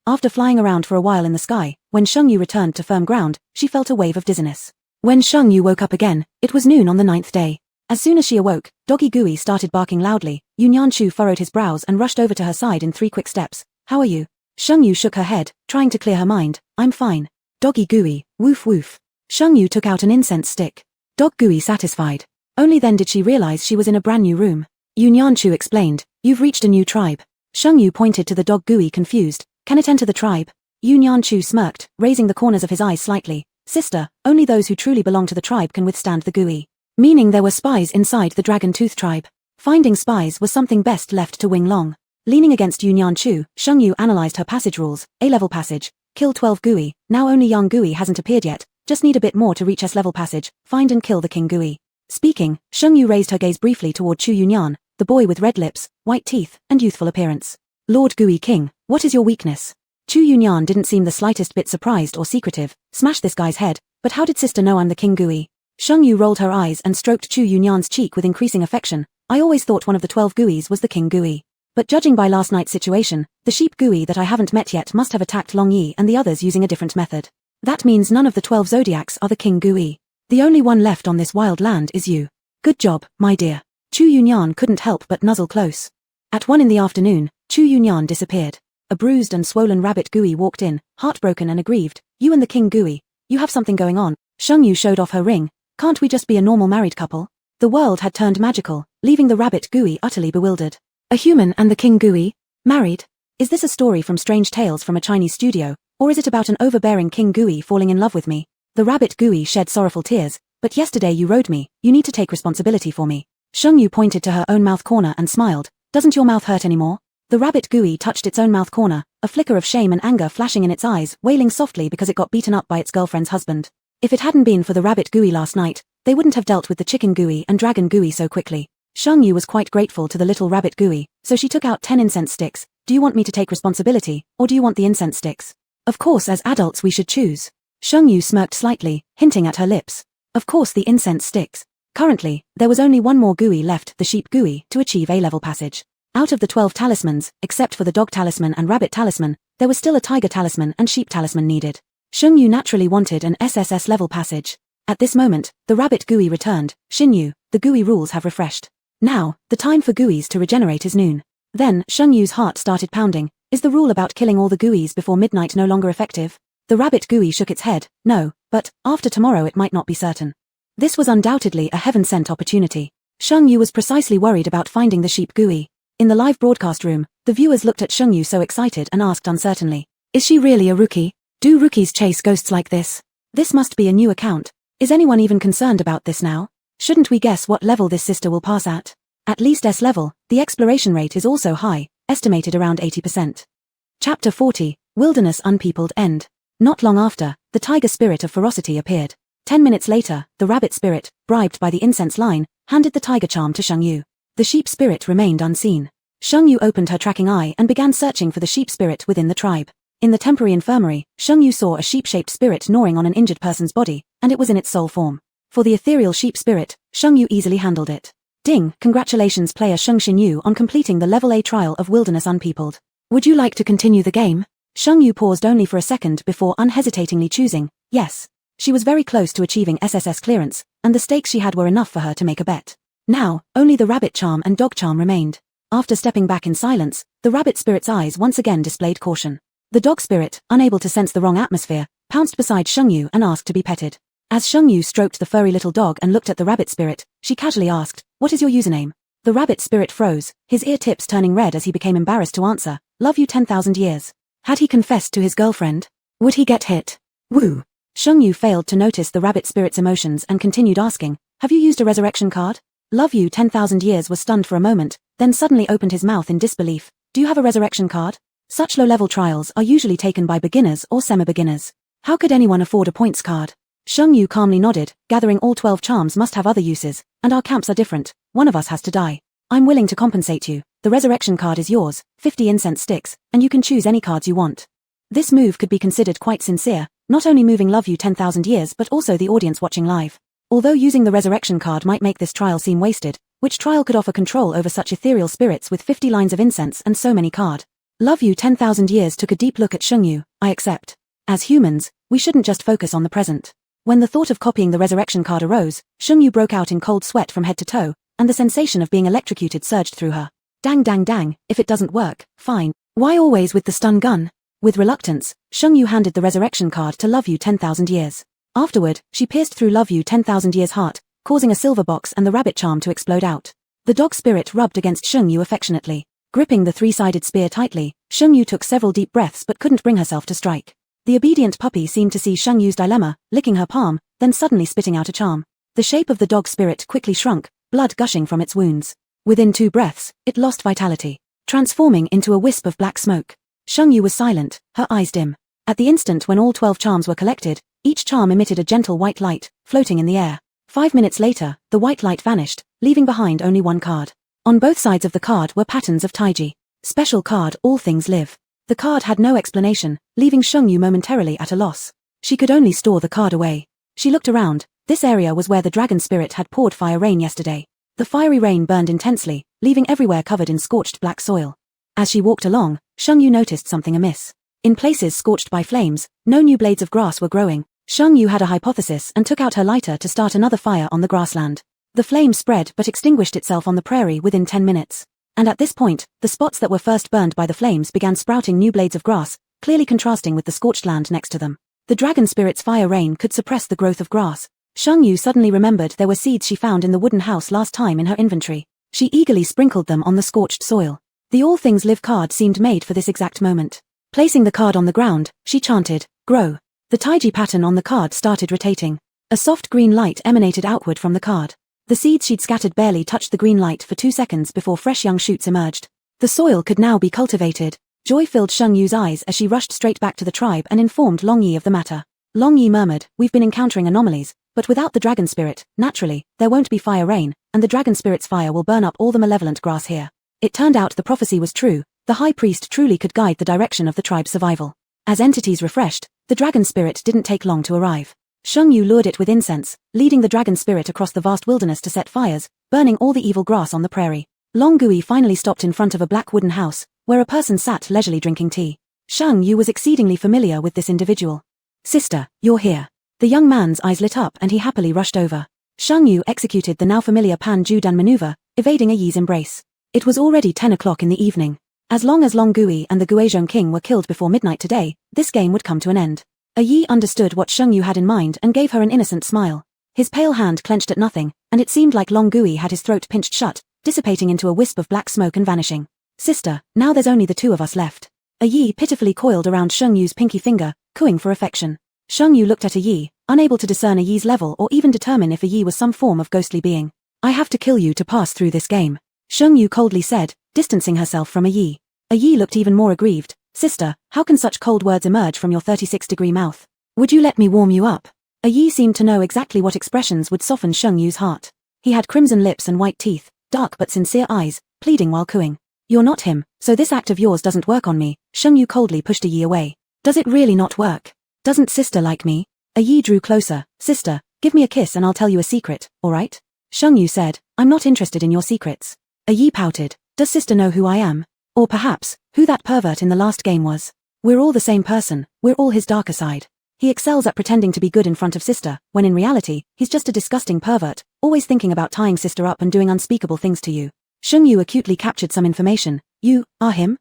After flying around for a while in the sky, when Shengyu returned to firm ground, she felt a wave of dizziness. When Shengyu woke up again, it was noon on the 9th day. As soon as she awoke, Doggy Gui started barking loudly. Yunyanshu furrowed his brows and rushed over to her side in 3 quick steps. "How are you?" Shengyu shook her head, trying to clear her mind. "I'm fine." Doggy Gui, woof woof. Shengyu took out an incense stick. Dog Gui satisfied. Only then did she realize she was in a brand new room. Yunyanshu explained, "You've reached a new tribe." Shengyu pointed to the dog Gui confused. "Can it enter the tribe?" Yunyanshu smirked, raising the corners of his eyes slightly. "Sister, only those who truly belong to the tribe can withstand the Gui." Meaning there were spies inside the Dragon Tooth tribe. Finding spies was something best left to Wing Long. Leaning against Yunyanshu, Shengyu analyzed her passage rules. A-level passage. Kill 12 Gui. Now only young Gui hasn't appeared yet. Just need a bit more to reach S-level passage. Find and kill the King Gui. Speaking, Shengyu raised her gaze briefly toward Chu Yunyan. the boy with red lips, white teeth, and youthful appearance. Lord Gooey King, what is your weakness? Chu Yunyan didn't seem the slightest bit surprised or secretive. Smash this guy's head, but how did sister know I'm the King Gooey? Sheng Yu rolled her eyes and stroked Chu Yunyan's cheek with increasing affection. I always thought one of the 12 Gooeys was the King Gooey. But judging by last night's situation, the sheep Gooey that I haven't met yet must have attacked Long Yi and the others using a different method. That means none of the 12 zodiacs are the King Gooey. The only one left on this wild land is you. Good job, my dear. Chu Yunyan couldn't help but nuzzle close. At 1 in the afternoon, Chu Yunyan disappeared. A bruised and swollen rabbit Gooey walked in, heartbroken and aggrieved. You and the King Gooey, you have something going on. Sheng Yu showed off her ring. Can't we just be a normal married couple? The world had turned magical, leaving the rabbit Gooey utterly bewildered. A human and the King Gooey? Married? Is this a story from Strange Tales from a Chinese studio, or is it about an overbearing King Gooey falling in love with me? The rabbit Gooey shed sorrowful tears. But yesterday you rode me, you need to take responsibility for me. Sheng Yu pointed to her own mouth corner and smiled. Doesn't your mouth hurt anymore? The rabbit Gooey touched its own mouth corner, a flicker of shame and anger flashing in its eyes, wailing softly because it got beaten up by its girlfriend's husband. If it hadn't been for the rabbit Gooey last night, they wouldn't have dealt with the chicken Gooey and dragon Gooey so quickly. Sheng Yu was quite grateful to the little rabbit Gooey, so she took out 10 incense sticks. Do you want me to take responsibility, or do you want the incense sticks? Of course, as adults we should choose. Sheng Yu smirked slightly, hinting at her lips. Of course, the incense sticks. Currently, there was only one more Gooey left, the sheep Gooey, to achieve A-level passage. Out of the 12 talismans, except for the dog talisman and rabbit talisman, there was still a tiger talisman and sheep talisman needed. Sheng Yu naturally wanted an SSS level passage. At this moment, the rabbit Gooey returned. Xin Yu, the Gooey rules have refreshed. Now, the time for Gooeys to regenerate is noon. Then, Sheng Yu's heart started pounding. Is the rule about killing all the Gooeys before midnight no longer effective? The rabbit Gooey shook its head. No, but, after tomorrow it might not be certain. This was undoubtedly a heaven-sent opportunity. Sheng Yu was precisely worried about finding the sheep Gooey. In the live broadcast room, the viewers looked at Sheng Yu so excited and asked uncertainly. Is she really a rookie? Do rookies chase ghosts like this? This must be a new account. Is anyone even concerned about this now? Shouldn't we guess what level this sister will pass at? At least S level. The exploration rate is also high, estimated around 80%. Chapter 40, Wilderness Unpeopled End. Not long after, the tiger spirit of ferocity appeared. 10 minutes later, the rabbit spirit, bribed by the incense line, handed the tiger charm to Sheng Yu. The sheep spirit remained unseen. Sheng Yu opened her tracking eye and began searching for the sheep spirit within the tribe. In the temporary infirmary, Sheng Yu saw a sheep-shaped spirit gnawing on an injured person's body, and it was in its soul form. For the ethereal sheep spirit, Sheng Yu easily handled it. Ding, congratulations player Sheng Xinyu on completing the level A trial of Wilderness Unpeopled. Would you like to continue the game? Sheng Yu paused only for a second before unhesitatingly choosing, yes. She was very close to achieving SSS clearance, and the stakes she had were enough for her to make a bet. Now, only the rabbit charm and dog charm remained. After stepping back in silence, the rabbit spirit's eyes once again displayed caution. The dog spirit, unable to sense the wrong atmosphere, pounced beside Sheng Yu and asked to be petted. As Sheng Yu stroked the furry little dog and looked at the rabbit spirit, she casually asked, "What is your username?" The rabbit spirit froze, his ear tips turning red as he became embarrassed to answer, "Love you 10,000 years." Had he confessed to his girlfriend? Would he get hit? Woo! Sheng Yu failed to notice the rabbit spirit's emotions and continued asking, "Have you used a resurrection card?" Love you 10,000 years was stunned for a moment, then suddenly opened his mouth in disbelief. Do you have a resurrection card? Such low-level trials are usually taken by beginners or semi-beginners. How could anyone afford a points card? Sheng Yu calmly nodded, gathering all 12 charms must have other uses, and our camps are different. One of us has to die. I'm willing to compensate you. The resurrection card is yours, 50 incense sticks, and you can choose any cards you want. This move could be considered quite sincere, not only moving Love You 10,000 years but also the audience watching live. Although using the resurrection card might make this trial seem wasted, which trial could offer control over such ethereal spirits with 50 lines of incense and so many card? Love You 10,000 years took a deep look at Sheng Yu. I accept. As humans, we shouldn't just focus on the present. When the thought of copying the resurrection card arose, Sheng Yu broke out in cold sweat from head to toe, and the sensation of being electrocuted surged through her. Dang dang dang, if it doesn't work, fine. Why always with the stun gun? With reluctance, Sheng Yu handed the resurrection card to Love You 10,000 years. Afterward, she pierced through Love You 10,000 years' heart, causing a silver box and the rabbit charm to explode out. The dog spirit rubbed against Sheng Yu affectionately. Gripping the three-sided spear tightly, Sheng Yu took several deep breaths but couldn't bring herself to strike. The obedient puppy seemed to see Sheng Yu's dilemma, licking her palm, then suddenly spitting out a charm. The shape of the dog spirit quickly shrunk, blood gushing from its wounds. Within 2 breaths, it lost vitality, transforming into a wisp of black smoke. Sheng Yu was silent, her eyes dim. At the instant when all 12 charms were collected, each charm emitted a gentle white light, floating in the air. 5 minutes later, the white light vanished, leaving behind only one card. On both sides of the card were patterns of taiji. Special card, all things live. The card had no explanation, leaving Shengyu momentarily at a loss. She could only store the card away. She looked around. This area was where the dragon spirit had poured fire rain yesterday. The fiery rain burned intensely, leaving everywhere covered in scorched black soil. As she walked along, Shengyu noticed something amiss. In places scorched by flames, no new blades of grass were growing. Shengyu had a hypothesis and took out her lighter to start another fire on the grassland. The flame spread but extinguished itself on the prairie within 10 minutes. And at this point, the spots that were first burned by the flames began sprouting new blades of grass, clearly contrasting with the scorched land next to them. The dragon spirit's fire rain could suppress the growth of grass. Shengyu suddenly remembered there were seeds she found in the wooden house last time in her inventory. She eagerly sprinkled them on the scorched soil. The All Things Live card seemed made for this exact moment. Placing the card on the ground, she chanted, "Grow." The taiji pattern on the card started rotating. A soft green light emanated outward from the card. The seeds she'd scattered barely touched the green light for 2 seconds before fresh young shoots emerged. The soil could now be cultivated. Joy filled Shengyu's eyes as she rushed straight back to the tribe and informed Long Yi of the matter. Long Yi murmured, "We've been encountering anomalies, but without the dragon spirit, naturally, there won't be fire rain, and the dragon spirit's fire will burn up all the malevolent grass here." It turned out the prophecy was true. The high priest truly could guide the direction of the tribe's survival. As entities refreshed, the dragon spirit didn't take long to arrive. Shengyu lured it with incense, leading the dragon spirit across the vast wilderness to set fires, burning all the evil grass on the prairie. Long Gui finally stopped in front of a black wooden house, where a person sat leisurely drinking tea. Shengyu was exceedingly familiar with this individual. "Sister, you're here." The young man's eyes lit up and he happily rushed over. Shengyu executed the now familiar Pan Judan maneuver, evading a Yi's embrace. It was already 10 o'clock in the evening. As long as Long Gui and the Guizhong King were killed before midnight today, this game would come to an end. A Yi understood what Shengyu had in mind and gave her an innocent smile. His pale hand clenched at nothing, and it seemed like Long Gui had his throat pinched shut, dissipating into a wisp of black smoke and vanishing. "Sister, now there's only the two of us left." A Yi pitifully coiled around Shengyu's pinky finger, cooing for affection. Shengyu looked at a Yi, unable to discern a Yi's level or even determine if a Yi was some form of ghostly being. "I have to kill you to pass through this game," Shengyu coldly said, distancing herself from a Yi. A Yi looked even more aggrieved. "Sister, how can such cold words emerge from your 36-degree mouth? Would you let me warm you up?" A Yi seemed to know exactly what expressions would soften Shengyu's heart. He had crimson lips and white teeth, dark but sincere eyes, pleading while cooing. "You're not him, so this act of yours doesn't work on me." Shengyu coldly pushed a Yi away. "Does it really not work? Doesn't sister like me?" A Yi drew closer. "Sister, give me a kiss and I'll tell you a secret, alright?" Shengyu said, "I'm not interested in your secrets." A Yi pouted. "Does sister know who I am? Or perhaps, who that pervert in the last game was? We're all the same person, we're all his darker side. He excels at pretending to be good in front of sister, when in reality, he's just a disgusting pervert, always thinking about tying sister up and doing unspeakable things to you." Shengyu acutely captured some information. "You are him?"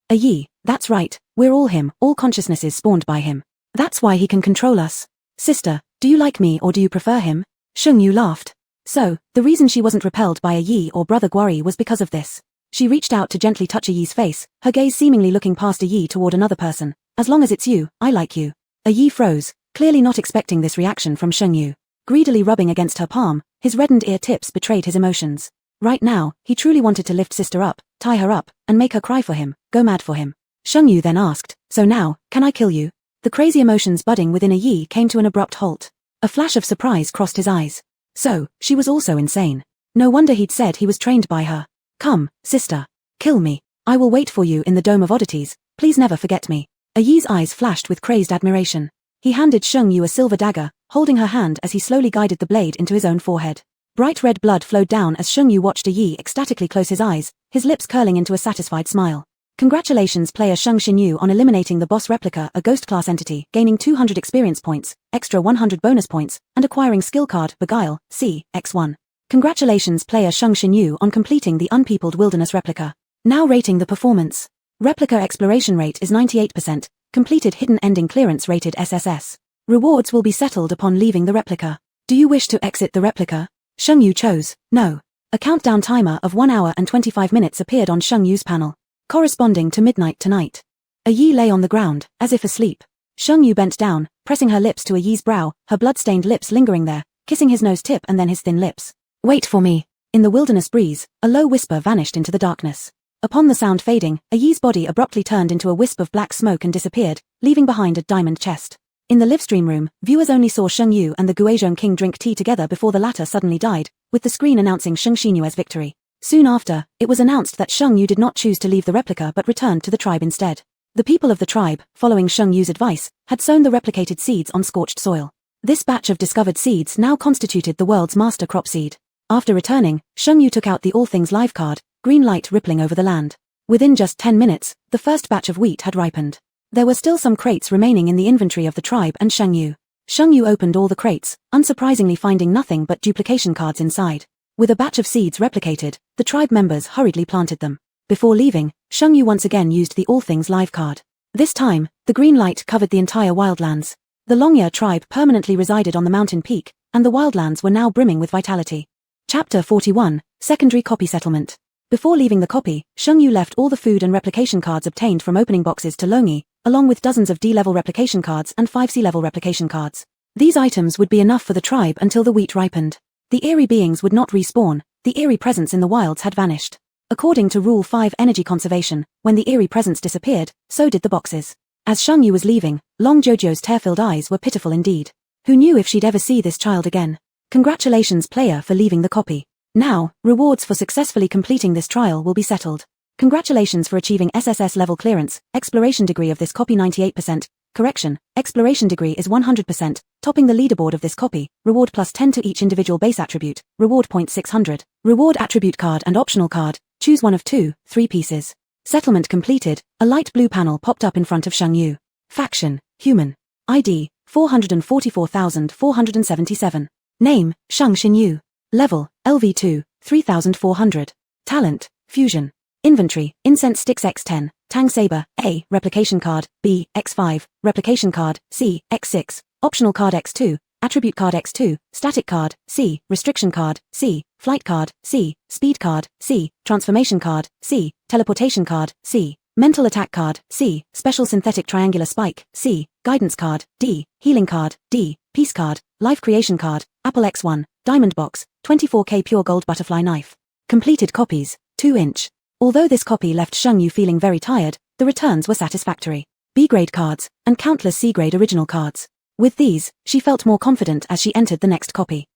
A Yi, "That's right, we're all him, all consciousnesses spawned by him. That's why he can control us. Sister, do you like me or do you prefer him?" Shengyu laughed. So, the reason she wasn't repelled by a Yi or brother Guari was because of this. She reached out to gently touch a Yi's face, her gaze seemingly looking past a Yi toward another person. "As long as it's you, I like you." A Yi froze, clearly not expecting this reaction from Shengyu. Greedily rubbing against her palm, his reddened ear tips betrayed his emotions. Right now, he truly wanted to lift sister up, tie her up, and make her cry for him, go mad for him. Shengyu then asked, "So now, can I kill you?" The crazy emotions budding within a Yi came to an abrupt halt. A flash of surprise crossed his eyes. So, she was also insane. No wonder he'd said he was trained by her. "Come, sister. Kill me. I will wait for you in the Dome of Oddities. Please never forget me." A Yi's eyes flashed with crazed admiration. He handed Shengyu a silver dagger, holding her hand as he slowly guided the blade into his own forehead. Bright red blood flowed down as Shengyu watched a Yi ecstatically close his eyes, his lips curling into a satisfied smile. Congratulations player Sheng Xinyu on eliminating the boss replica, a ghost class entity, gaining 200 experience points, extra 100 bonus points, and acquiring skill card, Beguile, C, X1. Congratulations player Sheng Xinyu on completing the unpeopled wilderness replica. Now rating the performance. Replica exploration rate is 98%, completed hidden ending clearance rated SSS. Rewards will be settled upon leaving the replica. Do you wish to exit the replica? Shengyu chose, no. A countdown timer of 1 hour and 25 minutes appeared on Shengyu's panel, corresponding to midnight tonight. A Yi lay on the ground, as if asleep. Shengyu bent down, pressing her lips to a Yi's brow, her blood-stained lips lingering there, kissing his nose tip and then his thin lips. "Wait for me." In the wilderness breeze, a low whisper vanished into the darkness. Upon the sound fading, a Yi's body abruptly turned into a wisp of black smoke and disappeared, leaving behind a diamond chest. In the livestream room, viewers only saw Shengyu and the Guizhong King drink tea together before the latter suddenly died, with the screen announcing Sheng Xinyue's victory. Soon after, it was announced that Sheng Yu did not choose to leave the replica but returned to the tribe instead. The people of the tribe, following Sheng Yu's advice, had sown the replicated seeds on scorched soil. This batch of discovered seeds now constituted the world's master crop seed. After returning, Sheng Yu took out the All Things Live card, green light rippling over the land. Within just 10 minutes, the first batch of wheat had ripened. There were still some crates remaining in the inventory of the tribe and Sheng Yu. Sheng Yu opened all the crates, unsurprisingly finding nothing but duplication cards inside. With a batch of seeds replicated, the tribe members hurriedly planted them. Before leaving, Sheng Yu once again used the All Things Live card. This time, the green light covered the entire wildlands. The Longyear tribe permanently resided on the mountain peak, and the wildlands were now brimming with vitality. Chapter 41, Secondary Copy Settlement. Before leaving the copy, Sheng Yu left all the food and replication cards obtained from opening boxes to Longyi, along with dozens of D-level replication cards and 5 C-level replication cards. These items would be enough for the tribe until the wheat ripened. The eerie beings would not respawn, the eerie presence in the wilds had vanished. According to Rule 5 Energy Conservation, when the eerie presence disappeared, so did the boxes. As Sheng Yu was leaving, Long Jojo's tear-filled eyes were pitiful indeed. Who knew if she'd ever see this child again? Congratulations player for leaving the copy. Now, rewards for successfully completing this trial will be settled. Congratulations for achieving SSS level clearance, exploration degree of this copy 98%, correction, exploration degree is 100%, topping the leaderboard of this copy, reward plus 10 to each individual base attribute, reward point 600, reward attribute card and optional card, choose one of 2, 3 pieces. Settlement completed, a light blue panel popped up in front of Sheng Yu. Faction, Human. ID, 444,477. Name, Sheng Xinyu. Level, LV2, 3400. Talent, Fusion. Inventory, Incense Sticks X10, Tang Saber, A, Replication Card, B, X5, Replication Card, C, X6, Optional Card X2, Attribute Card X2, Static Card, C, Restriction Card, C, Flight Card, C, Speed Card, C, Transformation Card, C, Teleportation Card, C, Mental Attack Card, C, Special Synthetic Triangular Spike, C, Guidance Card, D, Healing Card, D, Peace Card, Life Creation Card, Apple X1, Diamond Box, 24K Pure Gold Butterfly Knife. Completed copies, 2-inch. Although this copy left Sheng Yu feeling very tired, the returns were satisfactory. B-grade cards, and countless C-grade original cards. With these, she felt more confident as she entered the next copy.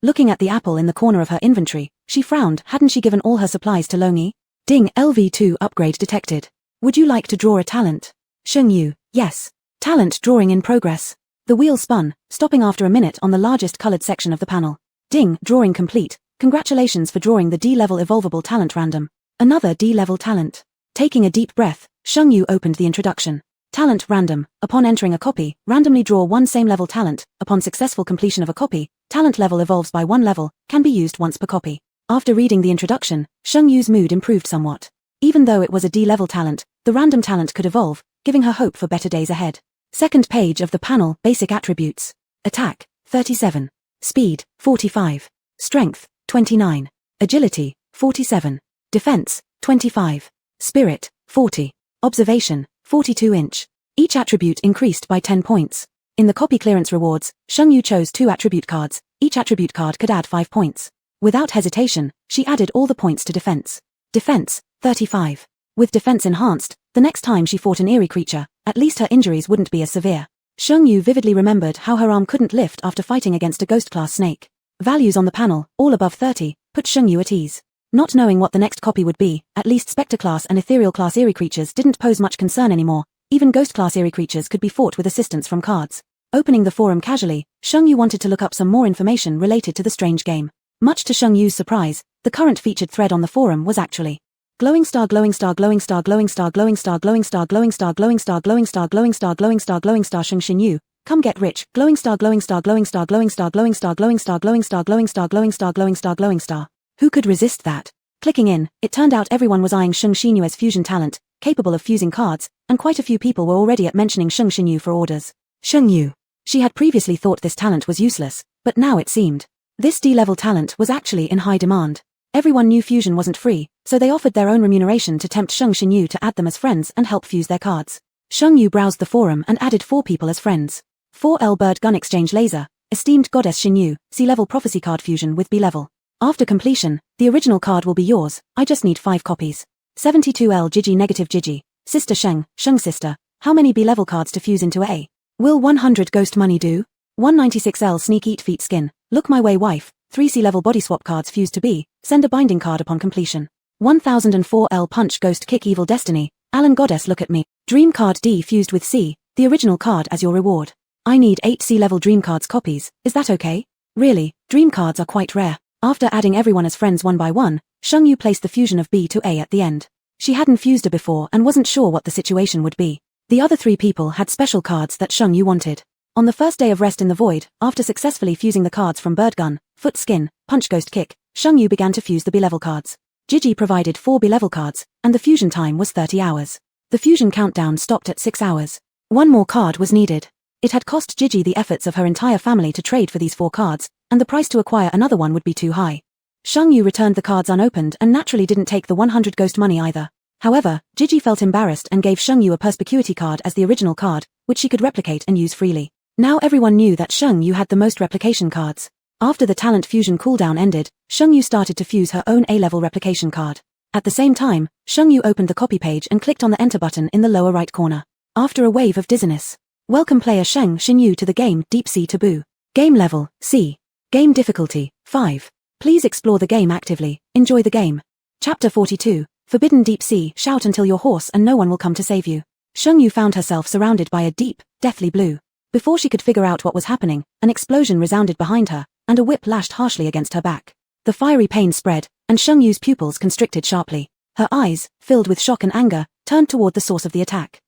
Looking at the apple in the corner of her inventory, she frowned. Hadn't she given all her supplies to Longyi? Ding, LV2 upgrade detected. Would you like to draw a talent? Sheng Yu, yes. Talent drawing in progress. The wheel spun, stopping after a minute on the largest colored section of the panel. Ding, drawing complete. Congratulations for drawing the D-level evolvable talent random. Another D-level talent. Taking a deep breath, Sheng Yu opened the introduction. Talent random. Upon entering a copy, randomly draw one same level talent. Upon successful completion of a copy, talent level evolves by 1 level, can be used once per copy. After reading the introduction, Sheng Yu's mood improved somewhat. Even though it was a D-level talent, the random talent could evolve, giving her hope for better days ahead. Second page of the panel, basic attributes. Attack, 37. Speed, 45. Strength, 29. Agility, 47. Defense, 25. Spirit, 40. Observation, 42-inch. Each attribute increased by 10 points. In the copy clearance rewards, Sheng Yu chose 2 attribute cards. Each attribute card could add 5 points. Without hesitation, she added all the points to defense. Defense, 35. With defense enhanced, the next time she fought an eerie creature, at least her injuries wouldn't be as severe. Sheng Yu vividly remembered how her arm couldn't lift after fighting against a ghost-class snake. Values on the panel, all above 30, put Sheng Yu at ease. Not knowing what the next copy would be, at least Spectre-class and Ethereal-class eerie creatures didn't pose much concern anymore. Even Ghost-class eerie creatures could be fought with assistance from cards. Opening the forum casually, Sheng Yu wanted to look up some more information related to the strange game. Much to Sheng Yu's surprise, the current featured thread on the forum was actually glowing star glowing star glowing star glowing star glowing star glowing star glowing star glowing star glowing star glowing star glowing star glowing star Sheng Xinyu, come get rich. Glowing star glowing star glowing star glowing star glowing star glowing star glowing star glowing star glowing star glowing star glowing star. Who could resist that? Clicking in, it turned out everyone was eyeing Sheng Xinyu's fusion talent, capable of fusing cards, and quite a few people were already at mentioning Sheng Xinyu for orders. Sheng Yu. She had previously thought this talent was useless, but now it seemed. This D-level talent was actually in high demand. Everyone knew fusion wasn't free, so they offered their own remuneration to tempt Sheng Xinyu to add them as friends and help fuse their cards. Sheng Yu browsed the forum and added 4 people as friends. 4L Bird Gun Exchange Laser, Esteemed Goddess Xinyu, C-level Prophecy Card Fusion with B-level. After completion, the original card will be yours, I just need 5 copies. 72L Gigi Negative Gigi, Sister Sheng, Sheng Sister, how many B-level cards to fuse into A? Will 100 Ghost Money do? 196L Sneak Eat Feet Skin, Look My Way Wife, 3 C-level body swap cards fused to B, send a binding card upon completion. 1004 L punch ghost kick evil destiny, Alan goddess look at me. Dream card D fused with C, the original card as your reward. I need 8 C-level dream cards copies, is that okay? Really, dream cards are quite rare. After adding everyone as friends one by one, Shengyu placed the fusion of B to A at the end. She hadn't fused A before and wasn't sure what the situation would be. The other 3 people had special cards that Shengyu wanted. On the first day of Rest in the Void, after successfully fusing the cards from Bird Gun, Foot Skin, Punch Ghost Kick, Shengyu began to fuse the B-level cards. Gigi provided 4 B-level cards, and the fusion time was 30 hours. The fusion countdown stopped at 6 hours. 1 more card was needed. It had cost Gigi the efforts of her entire family to trade for these 4 cards, and the price to acquire another one would be too high. Shengyu returned the cards unopened and naturally didn't take the 100 ghost money either. However, Gigi felt embarrassed and gave Shengyu a perspicuity card as the original card, which she could replicate and use freely. Now everyone knew that Shengyu had the most replication cards. After the talent fusion cooldown ended, Shengyu started to fuse her own A-level replication card. At the same time, Shengyu opened the copy page and clicked on the enter button in the lower right corner. After a wave of dizziness. Welcome player Shengyu to the game Deep Sea Taboo. Game level, C. Game difficulty, 5. Please explore the game actively, enjoy the game. Chapter 42, Forbidden Deep Sea, shout until you're hoarse and no one will come to save you. Shengyu found herself surrounded by a deep, deathly blue. Before she could figure out what was happening, an explosion resounded behind her, and a whip lashed harshly against her back. The fiery pain spread, and Shengyu's pupils constricted sharply. Her eyes, filled with shock and anger, turned toward the source of the attack.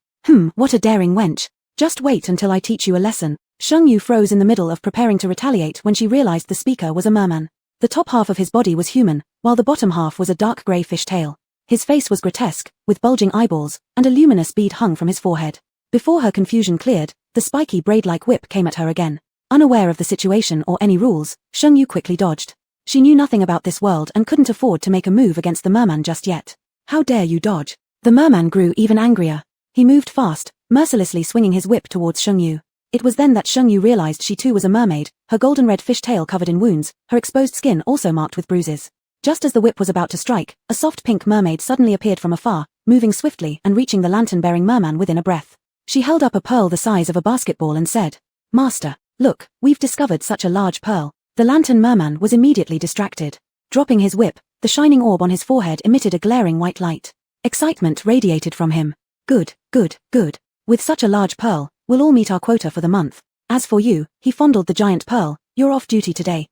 What a daring wench. Just wait until I teach you a lesson. Shengyu froze in the middle of preparing to retaliate when she realized the speaker was a merman. The top half of his body was human, while the bottom half was a dark grey fish tail. His face was grotesque, with bulging eyeballs, and a luminous bead hung from his forehead. Before her confusion cleared, the spiky braid-like whip came at her again. Unaware of the situation or any rules, Shengyu quickly dodged. She knew nothing about this world and couldn't afford to make a move against the merman just yet. How dare you dodge? The merman grew even angrier. He moved fast, mercilessly swinging his whip towards Shengyu. It was then that Shengyu realized she too was a mermaid, her golden red fish tail covered in wounds, her exposed skin also marked with bruises. Just as the whip was about to strike, a soft pink mermaid suddenly appeared from afar, moving swiftly and reaching the lantern-bearing merman within a breath. She held up a pearl the size of a basketball and said, "Master, look, we've discovered such a large pearl." The lantern merman was immediately distracted. Dropping his whip, the shining orb on his forehead emitted a glaring white light. Excitement radiated from him. Good, good, good. With such a large pearl, we'll all meet our quota for the month. As for you, he fondled the giant pearl, you're off duty today.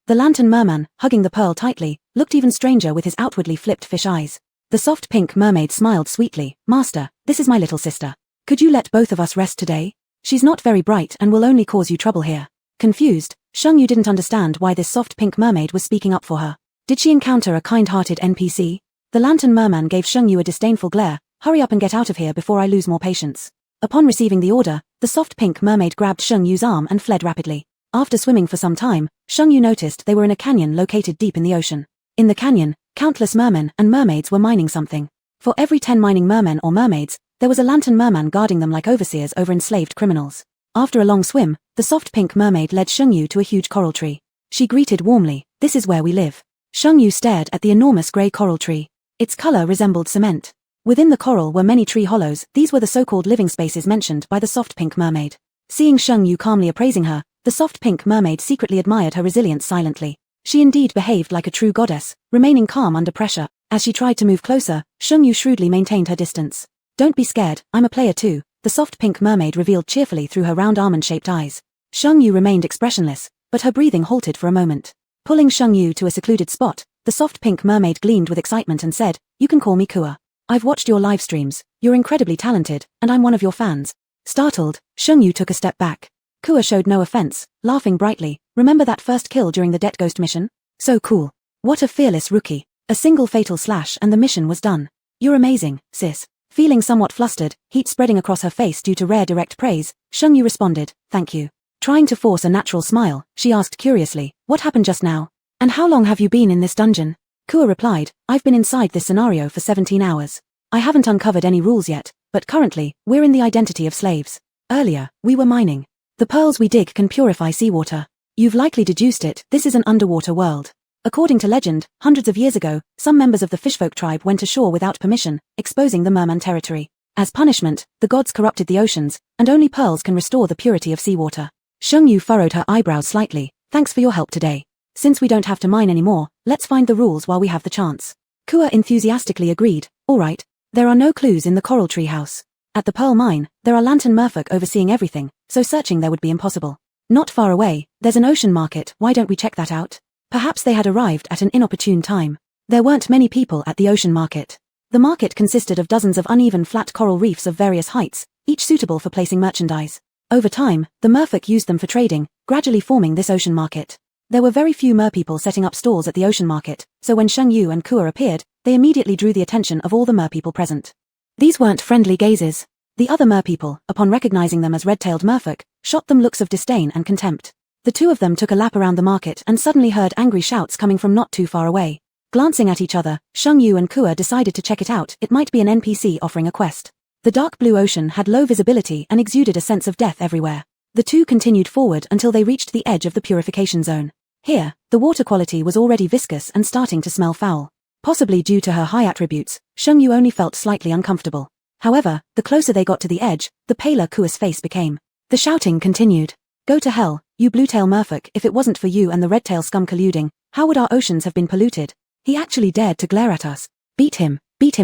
The lantern merman, hugging the pearl tightly, looked even stranger with his outwardly flipped fish eyes. The soft pink mermaid smiled sweetly. "Master, this is my little sister. Could you let both of us rest today? She's not very bright and will only cause you trouble here." Confused, Shengyu didn't understand why this soft pink mermaid was speaking up for her. Did she encounter a kind-hearted NPC? The lantern merman gave Shengyu a disdainful glare. "Hurry up and get out of here before I lose more patience." Upon receiving the order, the soft pink mermaid grabbed Shengyu's arm and fled rapidly. After swimming for some time, Shengyu noticed they were in a canyon located deep in the ocean. In the canyon, countless mermen and mermaids were mining something. For every 10 mining mermen or mermaids, there was a lantern merman guarding them like overseers over enslaved criminals. After a long swim, the soft pink mermaid led Shengyu to a huge coral tree. She greeted warmly, "This is where we live." Shengyu stared at the enormous grey coral tree. Its color resembled cement. Within the coral were many tree hollows. These were the so-called living spaces mentioned by the soft pink mermaid. Seeing Shengyu calmly appraising her, the soft pink mermaid secretly admired her resilience silently. She indeed behaved like a true goddess, remaining calm under pressure. As she tried to move closer, Shengyu shrewdly maintained her distance. "Don't be scared, I'm a player too," the soft pink mermaid revealed cheerfully through her round almond-shaped eyes. Shengyu remained expressionless, but her breathing halted for a moment. Pulling Shengyu to a secluded spot, the soft pink mermaid gleamed with excitement and said, "You can call me Kua. I've watched your live streams, you're incredibly talented, and I'm one of your fans." Startled, Shengyu took a step back. Kua showed no offense, laughing brightly. "Remember that first kill during the Det Ghost mission? So cool. What a fearless rookie. A single fatal slash and the mission was done. You're amazing, sis." Feeling somewhat flustered, heat spreading across her face due to rare direct praise, Shengyu responded, "Thank you." Trying to force a natural smile, she asked curiously, "What happened just now? And how long have you been in this dungeon?" Kua replied, "I've been inside this scenario for 17 hours. I haven't uncovered any rules yet, but currently, we're in the identity of slaves. Earlier, we were mining. The pearls we dig can purify seawater. You've likely deduced it, this is an underwater world. According to legend, hundreds of years ago, some members of the fishfolk tribe went ashore without permission, exposing the merman territory. As punishment, the gods corrupted the oceans, and only pearls can restore the purity of seawater." Shengyu furrowed her eyebrows slightly. "Thanks for your help today. Since we don't have to mine anymore, let's find the rules while we have the chance. Kua enthusiastically agreed. Alright. There are no clues in the coral tree house. At the pearl mine, there are lantern merfolk overseeing everything, so searching there would be impossible. Not far away, there's an ocean market, why don't we check that out? Perhaps they had arrived at an inopportune time. There weren't many people at the ocean market. The market consisted of dozens of uneven flat coral reefs of various heights, each suitable for placing merchandise. Over time, the merfolk used them for trading, gradually forming this ocean market. There were very few merpeople setting up stalls at the ocean market, so when Sheng Yu and Kua appeared, they immediately drew the attention of all the merpeople present. These weren't friendly gazes. The other merpeople, upon recognizing them as red-tailed merfolk, shot them looks of disdain and contempt. The two of them took a lap around the market and suddenly heard angry shouts coming from not too far away. Glancing at each other, Sheng Yu and Kua decided to check it out. It might be an NPC offering a quest. The dark blue ocean had low visibility and exuded a sense of death everywhere. The two continued forward until they reached the edge of the purification zone. Here, the water quality was already viscous and starting to smell foul. Possibly due to her high attributes, Sheng Yu only felt slightly uncomfortable. However, the closer they got to the edge, the paler Kua's face became. The shouting continued. Go to hell, you bluetail merfolk, if it wasn't for you and the redtail scum colluding, how would our oceans have been polluted? He actually dared to glare at us. Beat him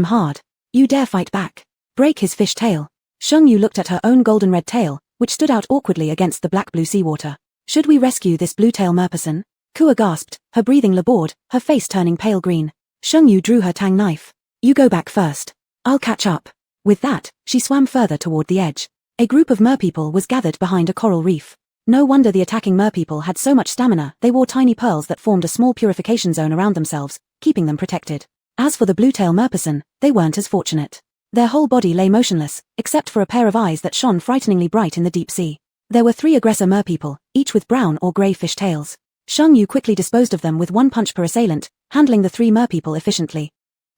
hard. You dare fight back. Break his fish tail. Sheng Yu looked at her own golden red tail, which stood out awkwardly against the black blue seawater. Should we rescue this bluetail merperson? Kua gasped, her breathing labored, her face turning pale green. Sheng Yu drew her tang knife. You go back first. I'll catch up. With that, she swam further toward the edge. A group of merpeople was gathered behind a coral reef. No wonder the attacking merpeople had so much stamina. They wore tiny pearls that formed a small purification zone around themselves, keeping them protected. As for the bluetail merperson, they weren't as fortunate. Their whole body lay motionless, except for a pair of eyes that shone frighteningly bright in the deep sea. There were 3 aggressor merpeople, each with brown or grey fish tails. Sheng Yu quickly disposed of them with 1 punch per assailant, handling the 3 merpeople efficiently.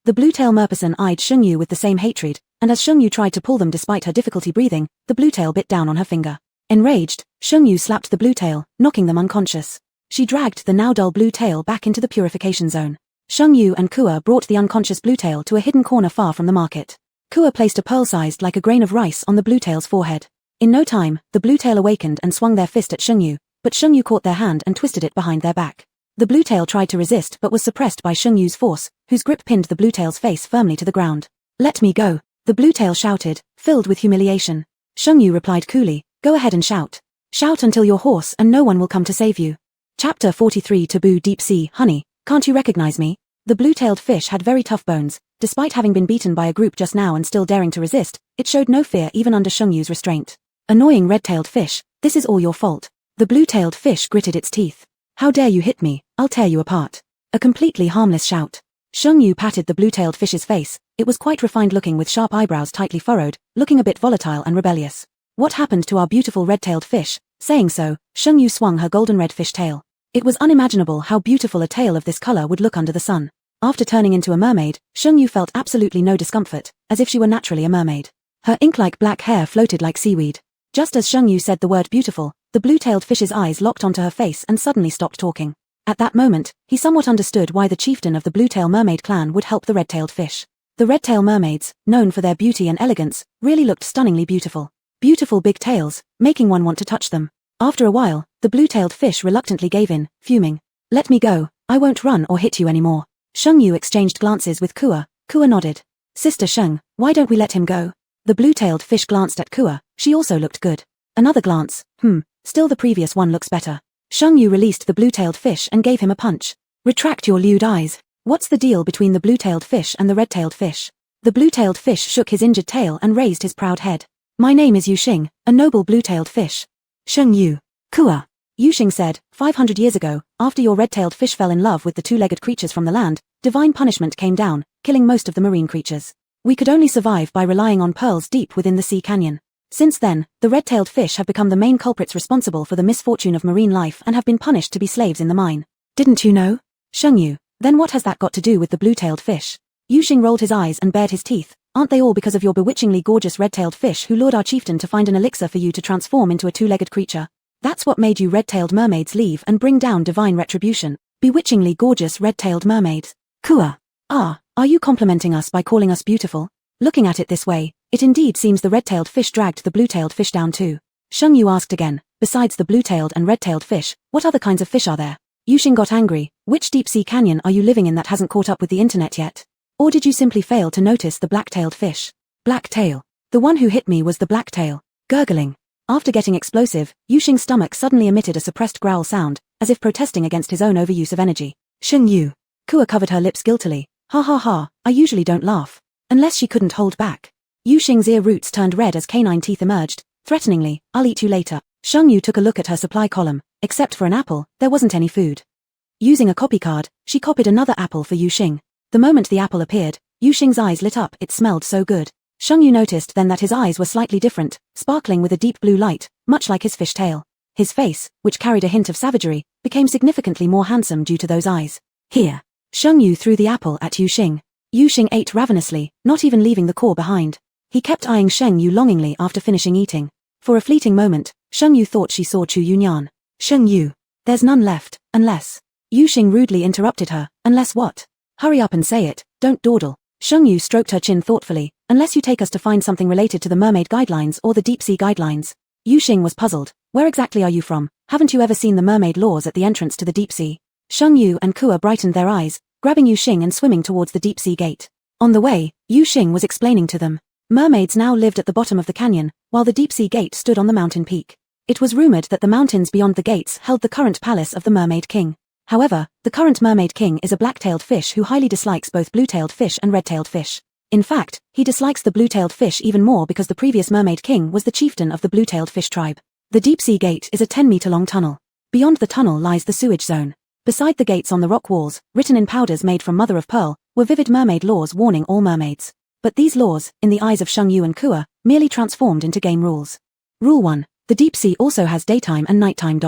The bluetail merperson eyed Sheng Yu with the same hatred, and as Sheng Yu tried to pull them despite her difficulty breathing, the bluetail bit down on her finger. Enraged, Sheng Yu slapped the bluetail, knocking them unconscious. She dragged the now dull blue tail back into the purification zone. Sheng Yu and Kua brought the unconscious bluetail to a hidden corner far from the market. Kua placed a pearl-sized like a grain of rice on the bluetail's forehead. In no time, the bluetail awakened and swung their fist at Sheng Yu, but Sheng Yu caught their hand and twisted it behind their back. The bluetail tried to resist but was suppressed by Sheng Yu's force, whose grip pinned the bluetail's face firmly to the ground. Let me go, the bluetail shouted, filled with humiliation. Sheng Yu replied coolly, go ahead and shout. Shout until you're hoarse and no one will come to save you. Chapter 43 Taboo Deep Sea, Honey, can't you recognize me? The blue-tailed fish had very tough bones. Despite having been beaten by a group just now and still daring to resist, it showed no fear even under Sheng Yu's restraint. Annoying red-tailed fish, this is all your fault. The blue-tailed fish gritted its teeth. How dare you hit me, I'll tear you apart. A completely harmless shout. Sheng Yu patted the blue-tailed fish's face. It was quite refined looking with sharp eyebrows tightly furrowed, looking a bit volatile and rebellious. What happened to our beautiful red-tailed fish? Saying so, Sheng Yu swung her golden red fish tail. It was unimaginable how beautiful a tail of this color would look under the sun. After turning into a mermaid, Sheng Yu felt absolutely no discomfort, as if she were naturally a mermaid. Her ink-like black hair floated like seaweed. Just as Sheng Yu said the word beautiful, the blue-tailed fish's eyes locked onto her face and suddenly stopped talking. At that moment, he somewhat understood why the chieftain of the blue-tail mermaid clan would help the red-tailed fish. The red-tail mermaids, known for their beauty and elegance, really looked stunningly beautiful. Beautiful big tails, making one want to touch them. After a while, the blue-tailed fish reluctantly gave in, fuming. Let me go, I won't run or hit you anymore. Sheng Yu exchanged glances with Kua. Kua nodded. Sister Sheng, why don't we let him go? The blue-tailed fish glanced at Kua. She also looked good. Another glance. Still the previous one looks better. Sheng Yu released the blue-tailed fish and gave him a punch. Retract your lewd eyes. What's the deal between the blue-tailed fish and the red-tailed fish? The blue-tailed fish shook his injured tail and raised his proud head. My name is Yuxing, a noble blue-tailed fish. Sheng Yu. Kua. Yuxing said, 500 years ago, after your red-tailed fish fell in love with the 2-legged creatures from the land, divine punishment came down, killing most of the marine creatures. We could only survive by relying on pearls deep within the sea canyon. Since then, the red-tailed fish have become the main culprits responsible for the misfortune of marine life and have been punished to be slaves in the mine. Didn't you know? Sheng Yu. Then what has that got to do with the blue-tailed fish? Yuxing rolled his eyes and bared his teeth. Aren't they all because of your bewitchingly gorgeous red-tailed fish who lured our chieftain to find an elixir for you to transform into a 2-legged creature? That's what made you red-tailed mermaids leave and bring down divine retribution. Bewitchingly gorgeous red-tailed mermaids. Kua. Are you complimenting us by calling us beautiful? Looking at it this way, it indeed seems the red-tailed fish dragged the blue-tailed fish down too. Sheng Yu asked again, besides the blue-tailed and red-tailed fish, what other kinds of fish are there? Yuxing got angry. Which deep-sea canyon are you living in that hasn't caught up with the internet yet? Or did you simply fail to notice the black-tailed fish? Black-tail. The one who hit me was the black-tail. Gurgling. After getting explosive, Yuxing's stomach suddenly emitted a suppressed growl sound, as if protesting against his own overuse of energy. Sheng Yu. Kua covered her lips guiltily. Ha ha ha, I usually don't laugh. Unless she couldn't hold back. Yuxing's ear roots turned red as canine teeth emerged. Threateningly, I'll eat you later. Sheng Yu took a look at her supply column. Except for an apple, there wasn't any food. Using a copy card, she copied another apple for Yuxing. The moment the apple appeared, Yuxing's eyes lit up. It smelled so good. Sheng Yu noticed then that his eyes were slightly different, sparkling with a deep blue light, much like his fish tail. His face, which carried a hint of savagery, became significantly more handsome due to those eyes. Here. Sheng Yu threw the apple at Yuxing. Yuxing ate ravenously, not even leaving the core behind. He kept eyeing Sheng Yu longingly after finishing eating. For a fleeting moment, Sheng Yu thought she saw Chu Yunyan. Sheng Yu. There's none left, unless. Yuxing rudely interrupted her. Unless what? Hurry up and say it, don't dawdle. Sheng Yu stroked her chin thoughtfully. Unless you take us to find something related to the mermaid guidelines or the deep sea guidelines. Yuxing was puzzled. Where exactly are you from? Haven't you ever seen the mermaid laws at the entrance to the deep sea? Sheng Yu and Kua brightened their eyes, grabbing Yuxing and swimming towards the deep sea gate. On the way, Yuxing was explaining to them. Mermaids now lived at the bottom of the canyon, while the deep sea gate stood on the mountain peak. It was rumored that the mountains beyond the gates held the current palace of the Mermaid King. However, the current Mermaid King is a black-tailed fish who highly dislikes both blue-tailed fish and red-tailed fish. In fact, he dislikes the blue-tailed fish even more because the previous Mermaid King was the chieftain of the blue-tailed fish tribe. The deep sea gate is a 10-meter-long tunnel. Beyond the tunnel lies the sewage zone. Beside the gates on the rock walls, written in powders made from mother of pearl, were vivid mermaid laws warning all mermaids. But these laws, in the eyes of Sheng Yu and Kua, merely transformed into game rules. Rule 1. The deep sea also has daytime and nighttime.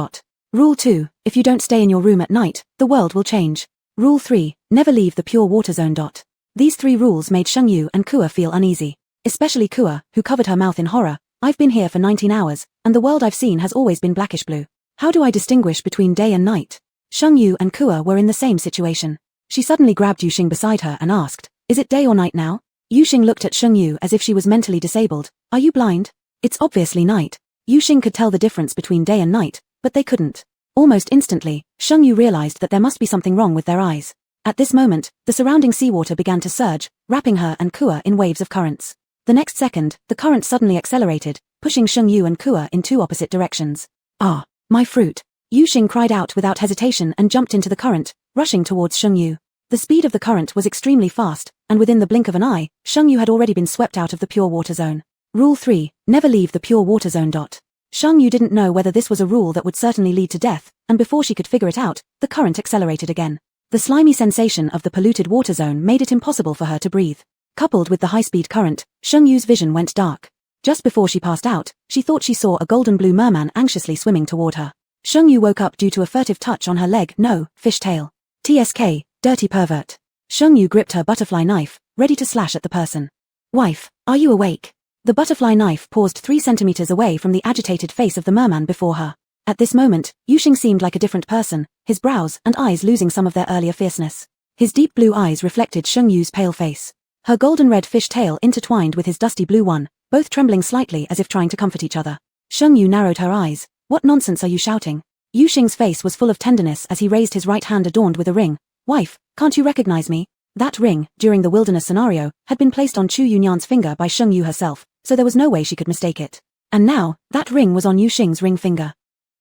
Rule 2. If you don't stay in your room at night, the world will change. Rule 3. Never leave the pure water zone. These 3 rules made Sheng Yu and Kua feel uneasy. Especially Kua, who covered her mouth in horror. I've been here for 19 hours, and the world I've seen has always been blackish blue. How do I distinguish between day and night? Sheng Yu and Kua were in the same situation. She suddenly grabbed Yuxing beside her and asked, is it day or night now? Yuxing looked at Sheng Yu as if she was mentally disabled. Are you blind? It's obviously night. Yuxing could tell the difference between day and night, but they couldn't. Almost instantly, Sheng Yu realized that there must be something wrong with their eyes. At this moment, the surrounding seawater began to surge, wrapping her and Kua in waves of currents. The next second, the current suddenly accelerated, pushing Sheng Yu and Kua in 2 opposite directions. Ah, my fruit! Yuxing cried out without hesitation and jumped into the current, rushing towards Sheng Yu. The speed of the current was extremely fast, and within the blink of an eye, Sheng Yu had already been swept out of the pure water zone. Rule 3. Never leave the pure water zone. Sheng Yu didn't know whether this was a rule that would certainly lead to death, and before she could figure it out, the current accelerated again. The slimy sensation of the polluted water zone made it impossible for her to breathe. Coupled with the high-speed current, Sheng Yu's vision went dark. Just before she passed out, she thought she saw a golden blue merman anxiously swimming toward her. Sheng Yu woke up due to a furtive touch on her leg. No, fish tail. TSK, dirty pervert. Sheng Yu gripped her butterfly knife, ready to slash at the person. Wife, are you awake? The butterfly knife paused 3 centimeters away from the agitated face of the merman before her. At this moment, Yuxing seemed like a different person, his brows and eyes losing some of their earlier fierceness. His deep blue eyes reflected Sheng Yu's pale face. Her golden-red fish tail intertwined with his dusty blue one, both trembling slightly as if trying to comfort each other. Sheng Yu narrowed her eyes. What nonsense are you shouting? Yuxing's face was full of tenderness as he raised his right hand adorned with a ring. Wife, can't you recognize me? That ring, during the wilderness scenario, had been placed on Chu Yunyan's finger by Sheng Yu herself, so there was no way she could mistake it. And now, that ring was on Yuxing's ring finger.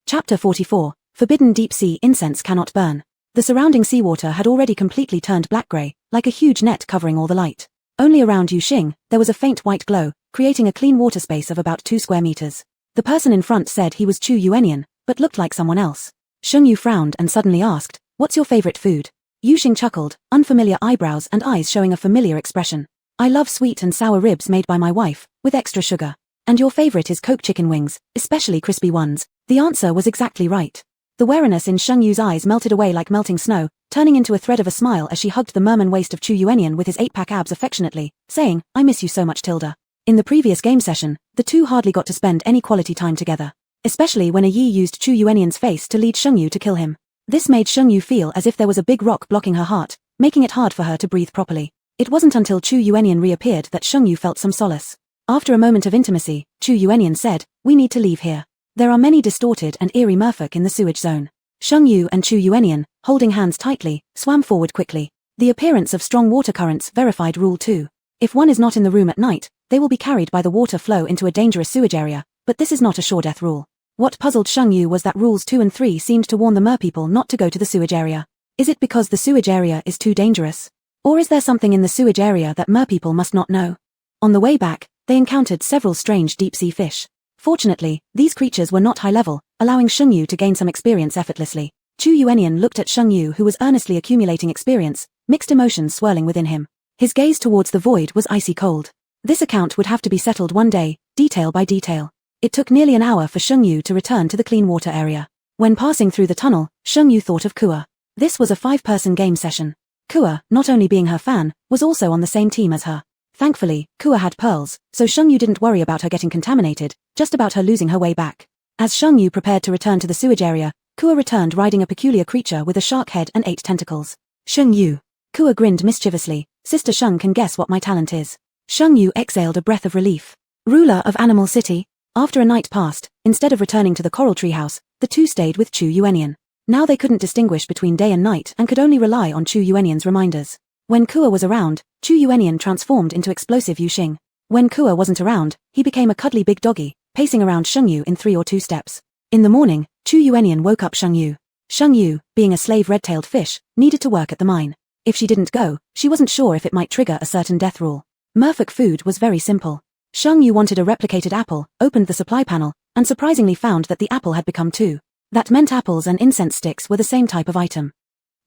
Chapter 44. Forbidden Deep Sea Incense Cannot Burn. The surrounding seawater had already completely turned black-grey, like a huge net covering all the light. Only around Yuxing, there was a faint white glow, creating a clean water space of about 2 square meters. The person in front said he was Chu Yuanian, but looked like someone else. Sheng Yu frowned and suddenly asked, what's your favorite food? Yuxing chuckled, unfamiliar eyebrows and eyes showing a familiar expression. I love sweet and sour ribs made by my wife, with extra sugar. And your favorite is Coke chicken wings, especially crispy ones. The answer was exactly right. The wariness in Sheng Yu's eyes melted away like melting snow, turning into a thread of a smile as she hugged the merman waist of Chu Yuanian with his 8-pack abs affectionately, saying, I miss you so much, Tilda. In the previous game session, the two hardly got to spend any quality time together. Especially when a Yi used Chu Yuanian's face to lead Sheng Yu to kill him. This made Sheng Yu feel as if there was a big rock blocking her heart, making it hard for her to breathe properly. It wasn't until Chu Yuanian reappeared that Sheng Yu felt some solace. After a moment of intimacy, Chu Yuanian said, we need to leave here. There are many distorted and eerie merfolk in the sewage zone. Sheng Yu and Chu Yuenian, holding hands tightly, swam forward quickly. The appearance of strong water currents verified Rule 2. If one is not in the room at night, they will be carried by the water flow into a dangerous sewage area, but this is not a sure death rule. What puzzled Sheng Yu was that Rules 2 and 3 seemed to warn the merpeople not to go to the sewage area. Is it because the sewage area is too dangerous? Or is there something in the sewage area that merpeople must not know? On the way back, they encountered several strange deep-sea fish. Fortunately, these creatures were not high-level, allowing Sheng Yu to gain some experience effortlessly. Chu Yuenian looked at Sheng Yu, who was earnestly accumulating experience, mixed emotions swirling within him. His gaze towards the void was icy cold. This account would have to be settled one day, detail by detail. It took nearly an hour for Sheng Yu to return to the clean water area. When passing through the tunnel, Sheng Yu thought of Kua. This was a 5-person game session. Kua, not only being her fan, was also on the same team as her. Thankfully, Kua had pearls, so Sheng Yu didn't worry about her getting contaminated, just about her losing her way back. As Sheng Yu prepared to return to the sewage area, Kua returned riding a peculiar creature with a shark head and 8 tentacles. Sheng Yu. Kua grinned mischievously. Sister Sheng can guess what my talent is. Sheng Yu exhaled a breath of relief. Ruler of Animal City. After a night passed, instead of returning to the coral tree house, the two stayed with Chu Yuenian. Now they couldn't distinguish between day and night and could only rely on Chu Yuenian's reminders. When Kua was around, Chu Yuenian transformed into explosive Yuxing. When Kua wasn't around, he became a cuddly big doggy, pacing around Sheng Yu in 3 or 2 steps. In the morning, Chu Yuenian woke up Sheng Yu. Sheng Yu, being a slave red-tailed fish, needed to work at the mine. If she didn't go, she wasn't sure if it might trigger a certain death rule. Merfolk food was very simple. Sheng Yu wanted a replicated apple, opened the supply panel, and surprisingly found that the apple had become 2. That meant apples and incense sticks were the same type of item.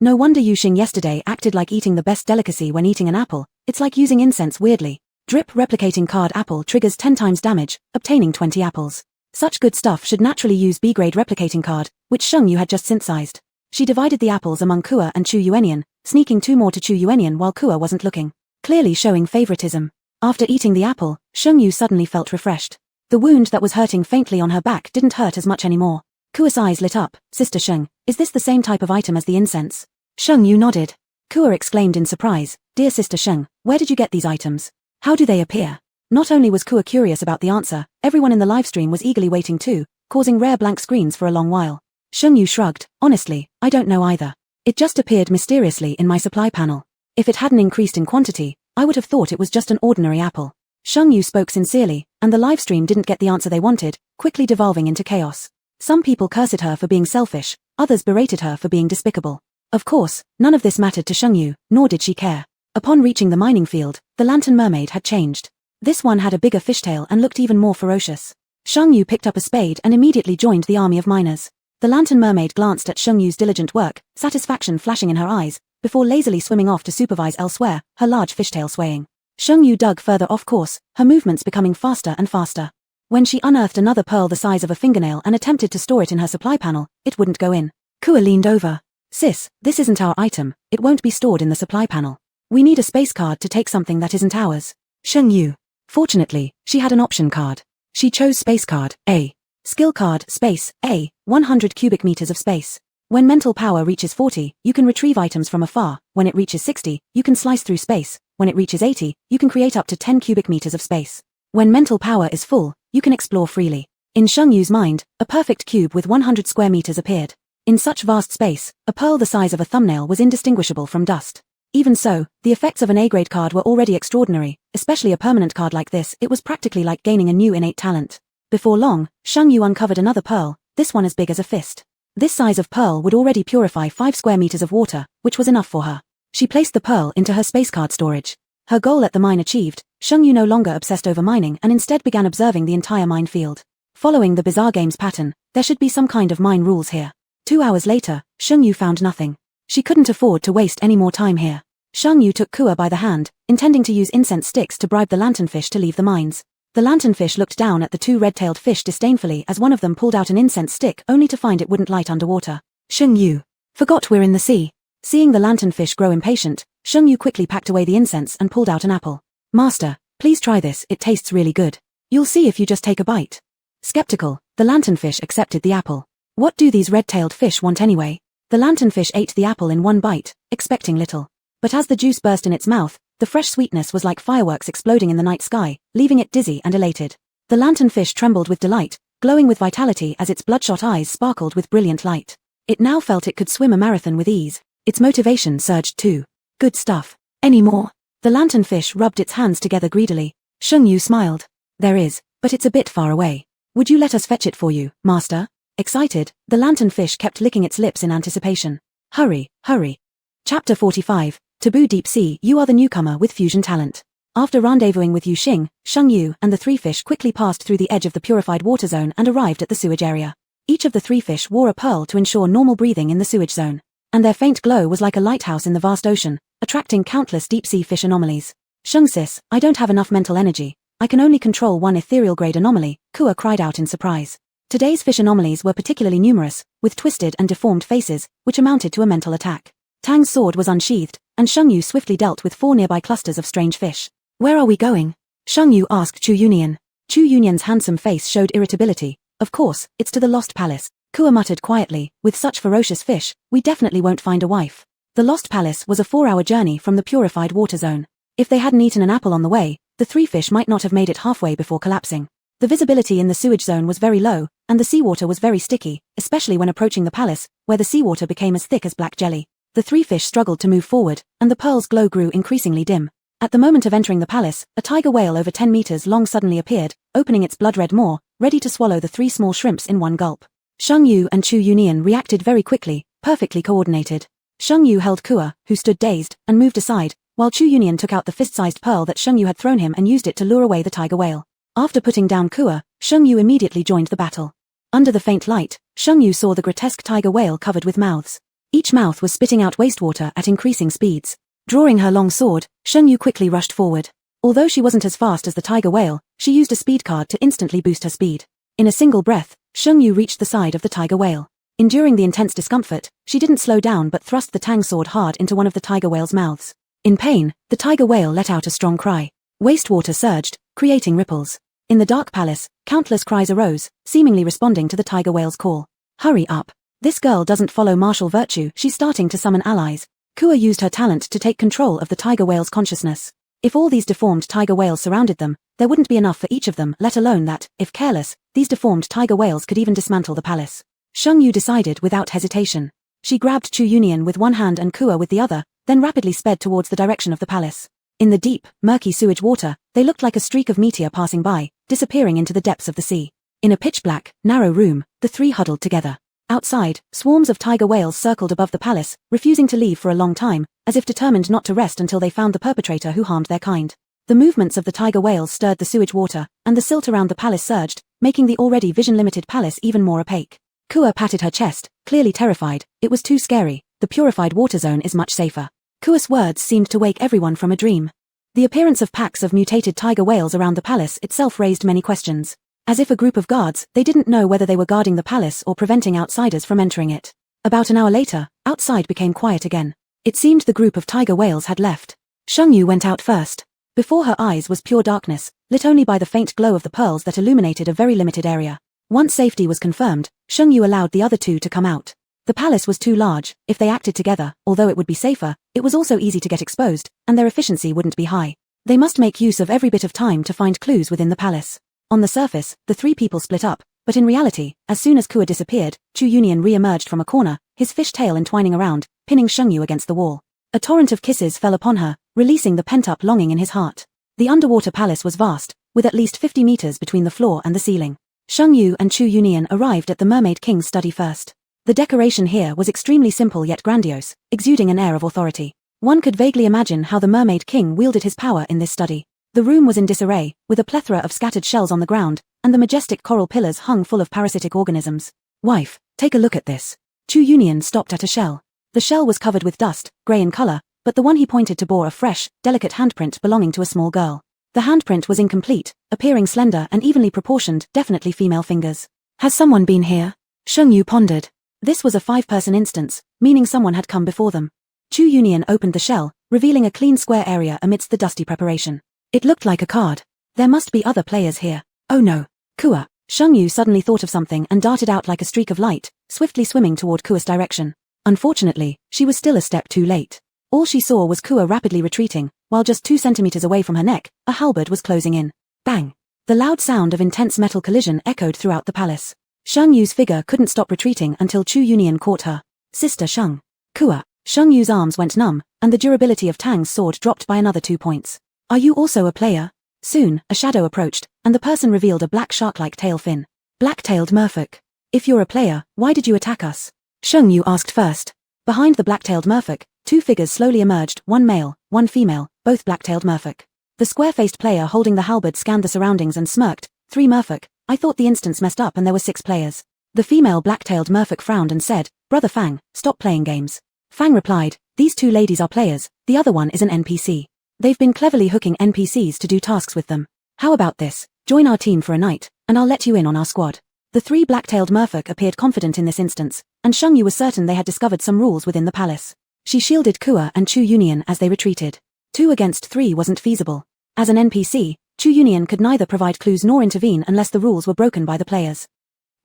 No wonder Yuxing yesterday acted like eating the best delicacy when eating an apple. It's like using incense weirdly. Drip replicating card apple triggers 10 times damage, obtaining 20 apples. Such good stuff should naturally use B-grade replicating card, which Sheng Yu had just synthesized. She divided the apples among Kua and Chu Yuenian, sneaking 2 more to Chu Yuenian while Kua wasn't looking, clearly showing favoritism. After eating the apple, Sheng Yu suddenly felt refreshed. The wound that was hurting faintly on her back didn't hurt as much anymore. Kua's eyes lit up. Sister Sheng, is this the same type of item as the incense? Sheng Yu nodded. Kua exclaimed in surprise, Dear Sister Sheng, where did you get these items? How do they appear? Not only was Kua curious about the answer, everyone in the livestream was eagerly waiting too, causing rare blank screens for a long while. Sheng Yu shrugged. Honestly, I don't know either. It just appeared mysteriously in my supply panel. If it hadn't increased in quantity, I would have thought it was just an ordinary apple. Sheng Yu spoke sincerely, and the livestream didn't get the answer they wanted, quickly devolving into chaos. Some people cursed her for being selfish, others berated her for being despicable. Of course, none of this mattered to Sheng Yu, nor did she care. Upon reaching the mining field, the Lantern Mermaid had changed. This one had a bigger fishtail and looked even more ferocious. Sheng Yu picked up a spade and immediately joined the army of miners. The Lantern Mermaid glanced at Sheng Yu's diligent work, satisfaction flashing in her eyes, before lazily swimming off to supervise elsewhere, her large fishtail swaying. Sheng Yu dug further off course, her movements becoming faster and faster. When she unearthed another pearl the size of a fingernail and attempted to store it in her supply panel, it wouldn't go in. Kua leaned over. Sis, this isn't our item, it won't be stored in the supply panel. We need a space card to take something that isn't ours. Sheng Yu. Fortunately, she had an option card. She chose space card, A. Skill card, space, A, 100 cubic meters of space. When mental power reaches 40, you can retrieve items from afar. When it reaches 60, you can slice through space. When it reaches 80, you can create up to 10 cubic meters of space. When mental power is full, you can explore freely. In Sheng Yu's mind, a perfect cube with 100 square meters appeared. In such vast space, a pearl the size of a thumbnail was indistinguishable from dust. Even so, the effects of an A-grade card were already extraordinary, especially a permanent card like this. It was practically like gaining a new innate talent. Before long, Sheng Yu uncovered another pearl, this one as big as a fist. This size of pearl would already purify 5 square meters of water, which was enough for her. She placed the pearl into her space card storage. Her goal at the mine achieved, Sheng Yu no longer obsessed over mining and instead began observing the entire mine field. Following the bizarre game's pattern, there should be some kind of mine rules here. 2 hours later, Sheng Yu found nothing. She couldn't afford to waste any more time here. Sheng Yu took Kua by the hand, intending to use incense sticks to bribe the lanternfish to leave the mines. The lanternfish looked down at the 2 red-tailed fish disdainfully as one of them pulled out an incense stick only to find it wouldn't light underwater. Sheng Yu. Forgot we're in the sea. Seeing the lanternfish grow impatient, Sheng Yu quickly packed away the incense and pulled out an apple. Master, please try this, it tastes really good. You'll see if you just take a bite. Skeptical, the lanternfish accepted the apple. What do these red-tailed fish want anyway? The lanternfish ate the apple in one bite, expecting little. But as the juice burst in its mouth, the fresh sweetness was like fireworks exploding in the night sky, leaving it dizzy and elated. The lanternfish trembled with delight, glowing with vitality as its bloodshot eyes sparkled with brilliant light. It now felt it could swim a marathon with ease. Its motivation surged too. Good stuff. Any more? The lanternfish rubbed its hands together greedily. Sheng Yu smiled. There is, but it's a bit far away. Would you let us fetch it for you, master? Excited, the lanternfish kept licking its lips in anticipation. Hurry, hurry. Chapter 45, Taboo Deep Sea. You are the newcomer with fusion talent. After rendezvousing with Yu Xing, Sheng Yu and the three fish quickly passed through the edge of the purified water zone and arrived at the sewage area. Each of the three fish wore a pearl to ensure normal breathing in the sewage zone. And their faint glow was like a lighthouse in the vast ocean, attracting countless deep-sea fish anomalies. Sheng sis, I don't have enough mental energy. I can only control one ethereal-grade anomaly, Kua cried out in surprise. Today's fish anomalies were particularly numerous, with twisted and deformed faces, which amounted to a mental attack. Tang's sword was unsheathed, and Sheng Yu swiftly dealt with 4 nearby clusters of strange fish. Where are we going? Sheng Yu asked Chu Yunian. Chu Yunian's handsome face showed irritability. Of course, it's to the Lost Palace. Kua muttered quietly, with such ferocious fish, we definitely won't find a wife. The Lost Palace was a 4-hour journey from the purified water zone. If they hadn't eaten an apple on the way, the three fish might not have made it halfway before collapsing. The visibility in the sewage zone was very low, and the seawater was very sticky, especially when approaching the palace, where the seawater became as thick as black jelly. The three fish struggled to move forward, and the pearl's glow grew increasingly dim. At the moment of entering the palace, a tiger whale over 10 meters long suddenly appeared, opening its blood-red maw, ready to swallow the 3 small shrimps in one gulp. Sheng Yu and Chu Yunian reacted very quickly, perfectly coordinated. Sheng Yu held Kua, who stood dazed, and moved aside, while Chu Yunian took out the fist-sized pearl that Sheng Yu had thrown him and used it to lure away the tiger whale. After putting down Kua, Sheng Yu immediately joined the battle. Under the faint light, Sheng Yu saw the grotesque tiger whale covered with mouths. Each mouth was spitting out wastewater at increasing speeds. Drawing her long sword, Sheng Yu quickly rushed forward. Although she wasn't as fast as the tiger whale, she used a speed card to instantly boost her speed. In a single breath, Sheng Yu reached the side of the tiger whale. Enduring the intense discomfort, she didn't slow down but thrust the tang sword hard into one of the tiger whale's mouths. In pain, the tiger whale let out a strong cry. Wastewater surged, creating ripples. In the dark palace, countless cries arose, seemingly responding to the tiger whale's call. Hurry up. This girl doesn't follow martial virtue, she's starting to summon allies. Kua used her talent to take control of the tiger whale's consciousness. If all these deformed tiger whales surrounded them, there wouldn't be enough for each of them, let alone that, if careless, these deformed tiger whales could even dismantle the palace. Sheng Yu decided without hesitation. She grabbed Chu Yunian with one hand and Kua with the other, then rapidly sped towards the direction of the palace. In the deep, murky sewage water, they looked like a streak of meteor passing by, disappearing into the depths of the sea. In a pitch-black, narrow room, the three huddled together. Outside, swarms of tiger whales circled above the palace, refusing to leave for a long time, as if determined not to rest until they found the perpetrator who harmed their kind. The movements of the tiger whales stirred the sewage water, and the silt around the palace surged, making the already vision-limited palace even more opaque. Kua patted her chest, clearly terrified. It was too scary. The purified water zone is much safer. Kua's words seemed to wake everyone from a dream. The appearance of packs of mutated tiger whales around the palace itself raised many questions. As if a group of guards, they didn't know whether they were guarding the palace or preventing outsiders from entering it. About an hour later, outside became quiet again. It seemed the group of tiger whales had left. Sheng Yu went out first. Before her eyes was pure darkness, lit only by the faint glow of the pearls that illuminated a very limited area. Once safety was confirmed, Sheng Yu allowed the other two to come out. The palace was too large. If they acted together, although it would be safer, it was also easy to get exposed, and their efficiency wouldn't be high. They must make use of every bit of time to find clues within the palace. On the surface, the three people split up, but in reality, as soon as Kua disappeared, Chu Yunian re-emerged from a corner, his fish tail entwining around, pinning Sheng Yu against the wall. A torrent of kisses fell upon her, releasing the pent-up longing in his heart. The underwater palace was vast, with at least 50 meters between the floor and the ceiling. Sheng Yu and Chu Yunian arrived at the Mermaid King's study first. The decoration here was extremely simple yet grandiose, exuding an air of authority. One could vaguely imagine how the Mermaid King wielded his power in this study. The room was in disarray, with a plethora of scattered shells on the ground, and the majestic coral pillars hung full of parasitic organisms. Wife, take a look at this. Chu Yunian stopped at a shell. The shell was covered with dust, grey in color, but the one he pointed to bore a fresh, delicate handprint belonging to a small girl. The handprint was incomplete, appearing slender and evenly proportioned, definitely female fingers. Has someone been here? Sheng Yu pondered. This was a 5-person instance, meaning someone had come before them. Chu Yunian opened the shell, revealing a clean square area amidst the dusty preparation. It looked like a card. There must be other players here. Oh no. Kua. Sheng Yu suddenly thought of something and darted out like a streak of light, swiftly swimming toward Kua's direction. Unfortunately, she was still a step too late. All she saw was Kua rapidly retreating, while just 2 centimeters away from her neck, a halberd was closing in. Bang! The loud sound of intense metal collision echoed throughout the palace. Sheng Yu's figure couldn't stop retreating until Chu Yunian caught her. Sister Sheng. Kua. Sheng Yu's arms went numb, and the durability of Tang's sword dropped by another 2 points. Are you also a player? Soon, a shadow approached, and the person revealed a black shark-like tail fin. Black-tailed merfolk. If you're a player, why did you attack us? Sheng Yu asked first. Behind the black-tailed merfolk, 2 figures slowly emerged, one male, one female, both black-tailed merfolk. The square-faced player holding the halberd scanned the surroundings and smirked. 3 merfolk. I thought the instance messed up and there were 6 players. The female black-tailed merfolk frowned and said, Brother Fang, stop playing games. Fang replied, these 2 ladies are players, the other one is an NPC. They've been cleverly hooking NPCs to do tasks with them. How about this? Join our team for a night, and I'll let you in on our squad. The 3 black-tailed merfolk appeared confident in this instance, and Sheng Yu was certain they had discovered some rules within the palace. She shielded Kua and Chu Yunian as they retreated. 2 against 3 wasn't feasible. As an NPC, Chu Yunian could neither provide clues nor intervene unless the rules were broken by the players.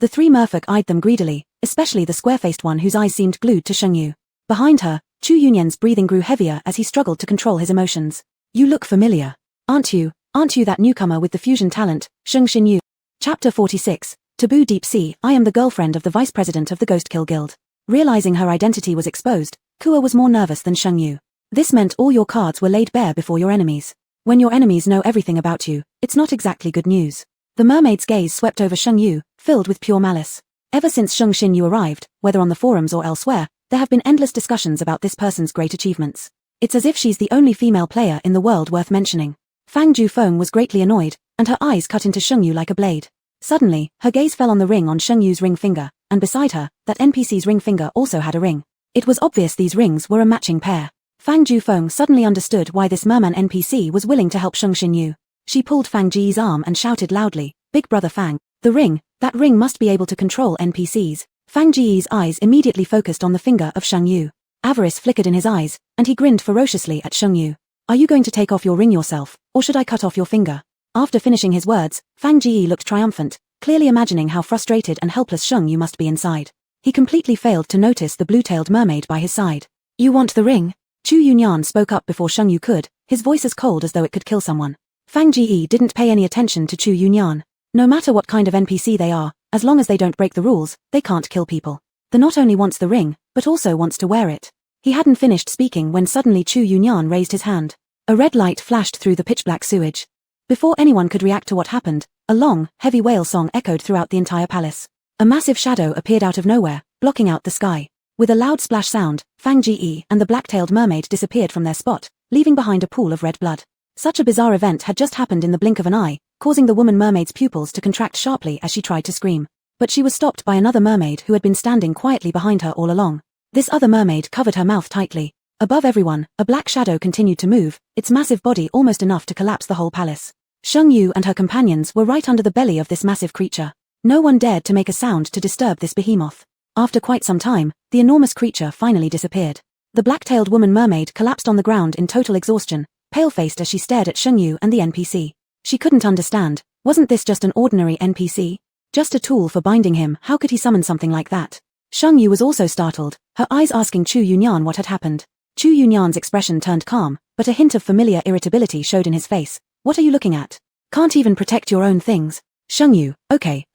The 3 merfolk eyed them greedily, especially the square-faced one whose eyes seemed glued to Sheng Yu. Behind her, Chu Yunian's breathing grew heavier as he struggled to control his emotions. You look familiar. Aren't you that newcomer with the fusion talent, Sheng Xinyu? Chapter 46, Taboo Deep Sea. I am the girlfriend of the vice president of the Ghost Kill Guild. Realizing her identity was exposed, Kua was more nervous than Sheng Yu. This meant all your cards were laid bare before your enemies. When your enemies know everything about you, it's not exactly good news. The mermaid's gaze swept over Sheng Yu, filled with pure malice. Ever since Sheng Xinyu arrived, whether on the forums or elsewhere, there have been endless discussions about this person's great achievements. It's as if she's the only female player in the world worth mentioning. Fang Jufeng was greatly annoyed, and her eyes cut into Sheng Yu like a blade. Suddenly, her gaze fell on the ring on Sheng Yu's ring finger, and beside her, that NPC's ring finger also had a ring. It was obvious these rings were a matching pair. Fang Jufeng suddenly understood why this merman NPC was willing to help Sheng Xinyu. She pulled Fang Ji's arm and shouted loudly, Big Brother Fang, the ring, that ring must be able to control NPCs. Fang Ji's eyes immediately focused on the finger of Sheng Yu. Avarice flickered in his eyes, and he grinned ferociously at Sheng Yu. Are you going to take off your ring yourself, or should I cut off your finger? After finishing his words, Fang Ji looked triumphant, clearly imagining how frustrated and helpless Sheng Yu must be inside. He completely failed to notice the blue-tailed mermaid by his side. You want the ring? Chu Yunyan spoke up before Sheng Yu could, his voice as cold as though it could kill someone. Fang Ji didn't pay any attention to Chu Yunyan. No matter what kind of NPC they are, as long as they don't break the rules, they can't kill people. The not only wants the ring, but also wants to wear it. He hadn't finished speaking when suddenly Chu Yunyan raised his hand. A red light flashed through the pitch-black sewage. Before anyone could react to what happened, a long, heavy whale song echoed throughout the entire palace. A massive shadow appeared out of nowhere, blocking out the sky. With a loud splash sound, Fang Ji and the black-tailed mermaid disappeared from their spot, leaving behind a pool of red blood. Such a bizarre event had just happened in the blink of an eye, causing the woman mermaid's pupils to contract sharply as she tried to scream. But she was stopped by another mermaid who had been standing quietly behind her all along. This other mermaid covered her mouth tightly. Above everyone, a black shadow continued to move, its massive body almost enough to collapse the whole palace. Sheng Yu and her companions were right under the belly of this massive creature. No one dared to make a sound to disturb this behemoth. After quite some time, the enormous creature finally disappeared. The black-tailed woman mermaid collapsed on the ground in total exhaustion, pale-faced as she stared at Sheng Yu and the NPC. She couldn't understand. Wasn't this just an ordinary NPC? Just a tool for binding him? How could he summon something like that? Sheng Yu was also startled, her eyes asking Chu Yunyan what had happened. Chu Yunyan's expression turned calm, but a hint of familiar irritability showed in his face. What are you looking at? Can't even protect your own things. Sheng Yu, okay,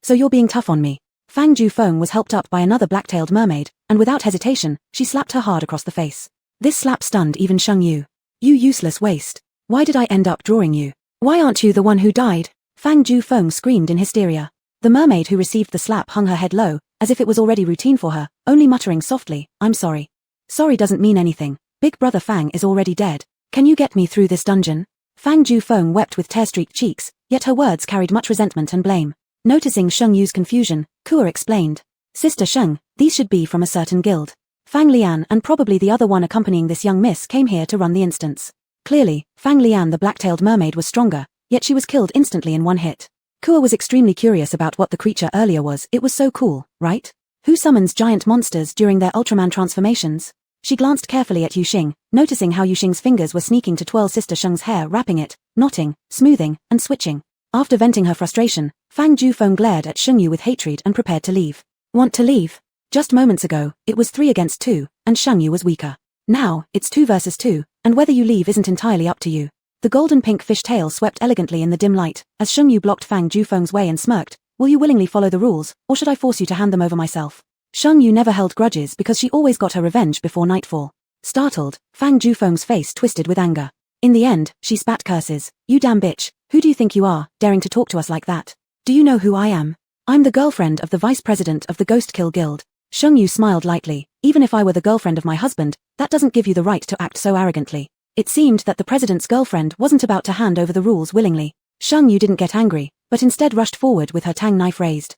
so you're being tough on me. Fang Jufeng was helped up by another black-tailed mermaid, and without hesitation, she slapped her hard across the face. This slap stunned even Sheng Yu. You useless waste. Why did I end up drawing you? Why aren't you the one who died? Fang Jufeng screamed in hysteria. The mermaid who received the slap hung her head low, as if it was already routine for her, only muttering softly, I'm sorry. Sorry doesn't mean anything. Big Brother Fang is already dead. Can you get me through this dungeon? Fang Jufeng wept with tear-streaked cheeks, yet her words carried much resentment and blame. Noticing Sheng Yu's confusion, Kua explained. Sister Sheng, these should be from a certain guild. Fang Lian and probably the other one accompanying this young miss came here to run the instance. Clearly, Fang Lian the black-tailed mermaid was stronger, yet she was killed instantly in one hit. Kua was extremely curious about what the creature earlier was. It was so cool, right? Who summons giant monsters during their Ultraman transformations? She glanced carefully at Yuxing, noticing how Yuxing's fingers were sneaking to twirl Sister Sheng's hair, wrapping it, knotting, smoothing, and switching. After venting her frustration, Fang Jufeng glared at Sheng Yu with hatred and prepared to leave. Want to leave? Just moments ago, it was 3 against 2, and Sheng Yu was weaker. Now, it's 2 versus 2, and whether you leave isn't entirely up to you. The golden pink fish tail swept elegantly in the dim light, as Sheng Yu blocked Fang Jufeng's way and smirked, Will you willingly follow the rules, or should I force you to hand them over myself? Sheng Yu never held grudges because she always got her revenge before nightfall. Startled, Fang Jufeng's face twisted with anger. In the end, she spat curses. You damn bitch, who do you think you are, daring to talk to us like that? Do you know who I am? I'm the girlfriend of the vice president of the Ghost Kill Guild. Sheng Yu smiled lightly. Even if I were the girlfriend of my husband, that doesn't give you the right to act so arrogantly. It seemed that the president's girlfriend wasn't about to hand over the rules willingly. Sheng Yu didn't get angry, but instead rushed forward with her tang knife raised.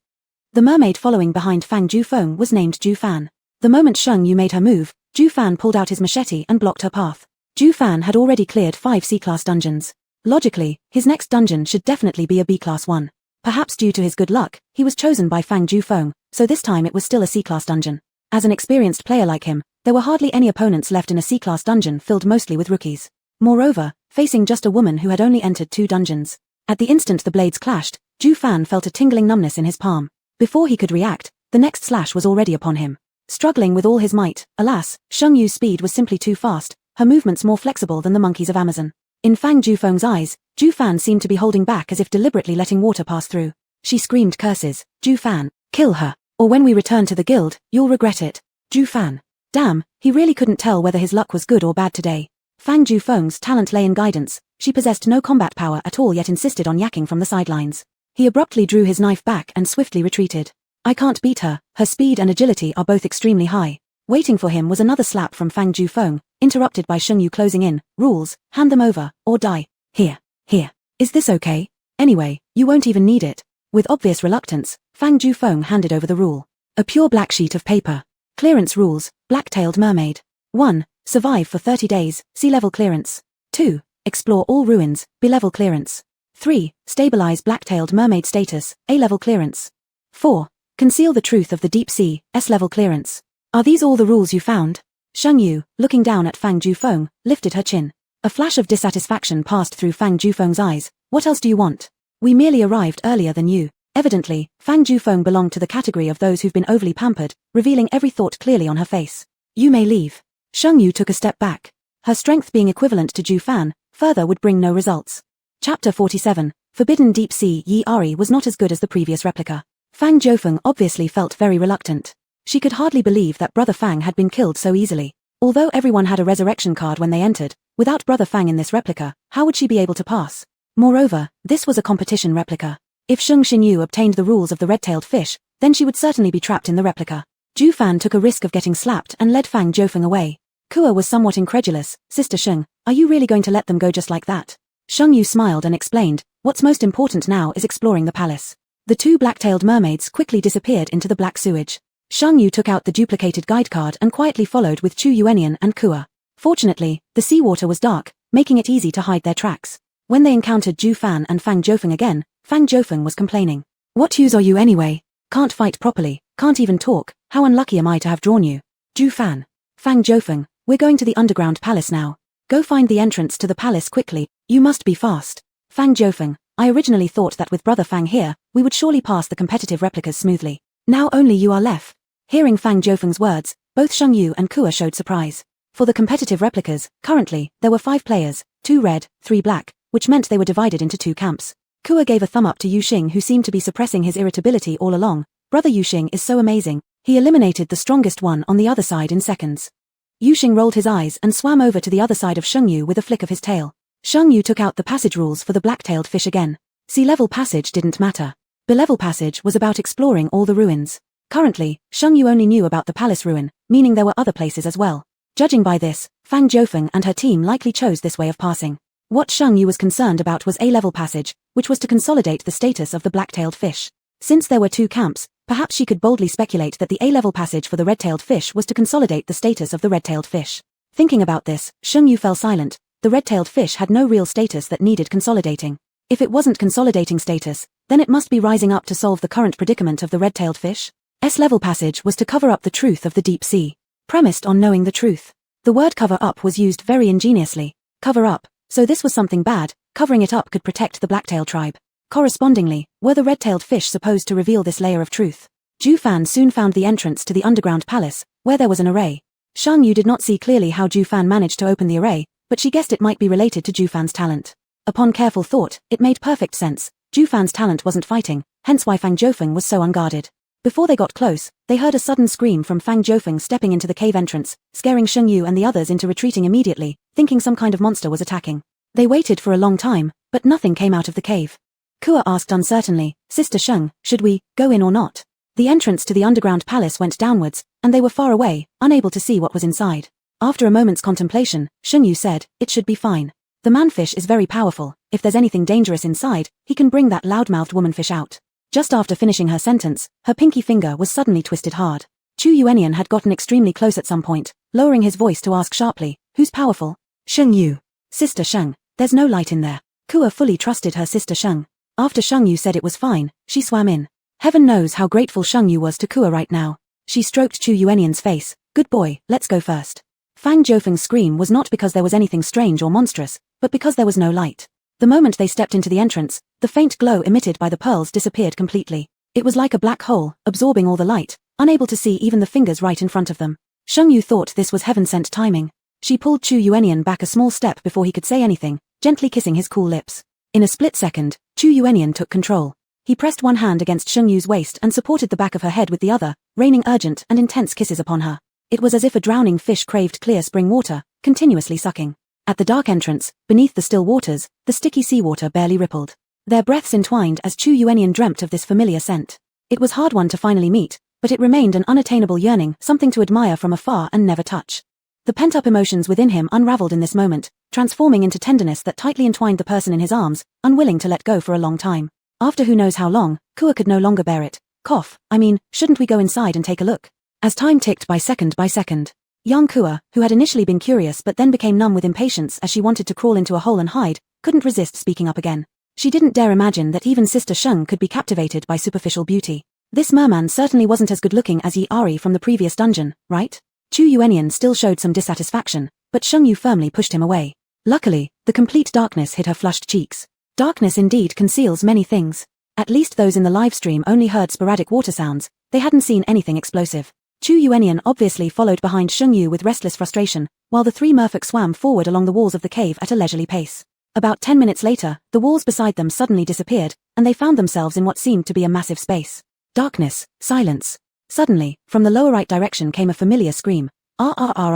The mermaid following behind Fang Jufeng was named Ju Fan. The moment Sheng Yu made her move, Ju Fan pulled out his machete and blocked her path. Ju Fan had already cleared 5 C-class dungeons. Logically, his next dungeon should definitely be a B-class one. Perhaps due to his good luck, he was chosen by Fang Jufeng, so this time it was still a C-class dungeon. As an experienced player like him, there were hardly any opponents left in a C-class dungeon filled mostly with rookies. Moreover, facing just a woman who had only entered 2 dungeons. At the instant the blades clashed, Ju Fan felt a tingling numbness in his palm. Before he could react, the next slash was already upon him. Struggling with all his might, alas, Sheng Yu's speed was simply too fast, her movements more flexible than the monkeys of Amazon. In Fang Jufeng's eyes, Ju Fan seemed to be holding back as if deliberately letting water pass through. She screamed curses. Ju Fan, kill her, or when we return to the guild, you'll regret it. Ju Fan. Damn, he really couldn't tell whether his luck was good or bad today. Fang Jufeng's talent lay in guidance. She possessed no combat power at all yet insisted on yakking from the sidelines. He abruptly drew his knife back and swiftly retreated. I can't beat her, her speed and agility are both extremely high. Waiting for him was another slap from Fang Jufeng, interrupted by Sheng Yu closing in. Rules, hand them over, or die. Here. Is this okay? Anyway, you won't even need it. With obvious reluctance, Fang Jufeng handed over the rule. A pure black sheet of paper. Clearance rules, Black-tailed Mermaid. 1. Survive for 30 days, sea level clearance. 2. Explore all ruins, B-level clearance. 3. Stabilize Black-tailed Mermaid status, A-level clearance. 4. Conceal the truth of the deep sea, S-level clearance. Are these all the rules you found? Sheng Yu, looking down at Fang Jufeng, lifted her chin. A flash of dissatisfaction passed through Fang Jufeng's eyes. What else do you want? We merely arrived earlier than you. Evidently, Fang Jufeng belonged to the category of those who've been overly pampered, revealing every thought clearly on her face. You may leave. Sheng Yu took a step back. Her strength being equivalent to Ju Fan, further would bring no results. Chapter 47, Forbidden Deep Sea Yi Ari was not as good as the previous replica. Fang Jofeng obviously felt very reluctant. She could hardly believe that Brother Fang had been killed so easily. Although everyone had a resurrection card when they entered, without Brother Fang in this replica, how would she be able to pass? Moreover, this was a competition replica. If Sheng Xinyu obtained the rules of the red-tailed fish, then she would certainly be trapped in the replica. Ju Fan took a risk of getting slapped and led Fang Jofeng away. Kua was somewhat incredulous. Sister Sheng, are you really going to let them go just like that? Sheng Yu smiled and explained, what's most important now is exploring the palace. The 2 black-tailed mermaids quickly disappeared into the black sewage. Sheng Yu took out the duplicated guide card and quietly followed with Chu Yuenian and Kua. Fortunately, the seawater was dark, making it easy to hide their tracks. When they encountered Ju Fan and Fang Jofeng again, Fang Jofeng was complaining. What use are you anyway? Can't fight properly, can't even talk, how unlucky am I to have drawn you? Ju Fan. Fang Jofeng, we're going to the underground palace now. Go find the entrance to the palace quickly, you must be fast. Fang Jofeng, I originally thought that with Brother Fang here, we would surely pass the competitive replicas smoothly. Now only you are left. Hearing Fang Jofeng's words, both Sheng Yu and Kua showed surprise. For the competitive replicas, currently, there were 5 players, 2 red, 3 black, which meant they were divided into 2 camps. Kua gave a thumb up to Yu Xing who seemed to be suppressing his irritability all along. Brother Yu Xing is so amazing, he eliminated the strongest one on the other side in seconds. Yu Xing rolled his eyes and swam over to the other side of Sheng Yu with a flick of his tail. Sheng Yu took out the passage rules for the black-tailed fish again. Sea-level passage didn't matter. B-level passage was about exploring all the ruins. Currently, Sheng Yu only knew about the palace ruin, meaning there were other places as well. Judging by this, Fang Jofeng and her team likely chose this way of passing. What Sheng Yu was concerned about was A-level passage, which was to consolidate the status of the black-tailed fish. Since there were 2 camps, perhaps she could boldly speculate that the A-level passage for the red-tailed fish was to consolidate the status of the red-tailed fish. Thinking about this, Sheng Yu fell silent. The red-tailed fish had no real status that needed consolidating. If it wasn't consolidating status, then it must be rising up to solve the current predicament of the red-tailed fish. S-level passage was to cover up the truth of the deep sea. Premised on knowing the truth. The word cover up was used very ingeniously. Cover up. So this was something bad, covering it up could protect the blacktail tribe. Correspondingly, were the red-tailed fish supposed to reveal this layer of truth? Ju Fan soon found the entrance to the underground palace, where there was an array. Sheng Yu did not see clearly how Ju Fan managed to open the array, but she guessed it might be related to Ju Fan's talent. Upon careful thought, it made perfect sense. Ju Fan's talent wasn't fighting, hence why Fang Jiufeng was so unguarded. Before they got close, they heard a sudden scream from Fang Jiufeng stepping into the cave entrance, scaring Sheng Yu and the others into retreating immediately, thinking some kind of monster was attacking. They waited for a long time, but nothing came out of the cave. Kua asked uncertainly, Sister Sheng, should we go in or not? The entrance to the underground palace went downwards, and they were far away, unable to see what was inside. After a moment's contemplation, Sheng Yu said, it should be fine. The manfish is very powerful. If there's anything dangerous inside, he can bring that loudmouthed womanfish out. Just after finishing her sentence, her pinky finger was suddenly twisted hard. Chu Yuanian had gotten extremely close at some point, lowering his voice to ask sharply, who's powerful? Sheng Yu. Sister Sheng, there's no light in there. Kua fully trusted her sister Sheng. After Sheng Yu said it was fine, she swam in. Heaven knows how grateful Sheng Yu was to Kua right now. She stroked Chu Yuanian's face. Good boy, let's go first. Fang Jiufeng's scream was not because there was anything strange or monstrous, but because there was no light. The moment they stepped into the entrance, the faint glow emitted by the pearls disappeared completely. It was like a black hole, absorbing all the light, unable to see even the fingers right in front of them. Sheng Yu thought this was heaven-sent timing. She pulled Chu Yuanian back a small step before he could say anything, gently kissing his cool lips. In a split second, Chu Yuanian took control. He pressed one hand against Sheng Yu's waist and supported the back of her head with the other, raining urgent and intense kisses upon her. It was as if a drowning fish craved clear spring water, continuously sucking. At the dark entrance, beneath the still waters, the sticky seawater barely rippled. Their breaths entwined as Chu Yuanian dreamt of this familiar scent. It was hard one to finally meet, but it remained an unattainable yearning, something to admire from afar and never touch. The pent-up emotions within him unraveled in this moment, transforming into tenderness that tightly entwined the person in his arms, unwilling to let go for a long time. After who knows how long, Kua could no longer bear it. Shouldn't we go inside and take a look? As time ticked by second, young Kua, who had initially been curious but then became numb with impatience as she wanted to crawl into a hole and hide, couldn't resist speaking up again. She didn't dare imagine that even Sister Sheng could be captivated by superficial beauty. This merman certainly wasn't as good-looking as Yi Ari from the previous dungeon, right? Chu Yuanian still showed some dissatisfaction, but Sheng Yu firmly pushed him away. Luckily, the complete darkness hid her flushed cheeks. Darkness indeed conceals many things. At least those in the live stream only heard sporadic water sounds, they hadn't seen anything explosive. Chu Yuanian obviously followed behind Sheng Yu with restless frustration, while the three merfolk swam forward along the walls of the cave at a leisurely pace. About 10 minutes later, the walls beside them suddenly disappeared, and they found themselves in what seemed to be a massive space. Darkness, silence. Suddenly, from the lower right direction came a familiar scream.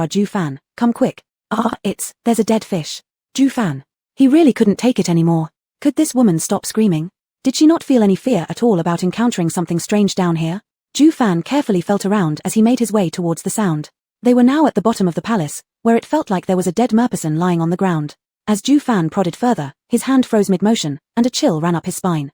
Ju Fan, come quick. There's a dead fish. Ju Fan. He really couldn't take it anymore. Could this woman stop screaming? Did she not feel any fear at all about encountering something strange down here? Ju Fan carefully felt around as he made his way towards the sound. They were now at the bottom of the palace, where it felt like there was a dead merperson lying on the ground. As Ju Fan prodded further, his hand froze mid-motion, and a chill ran up his spine.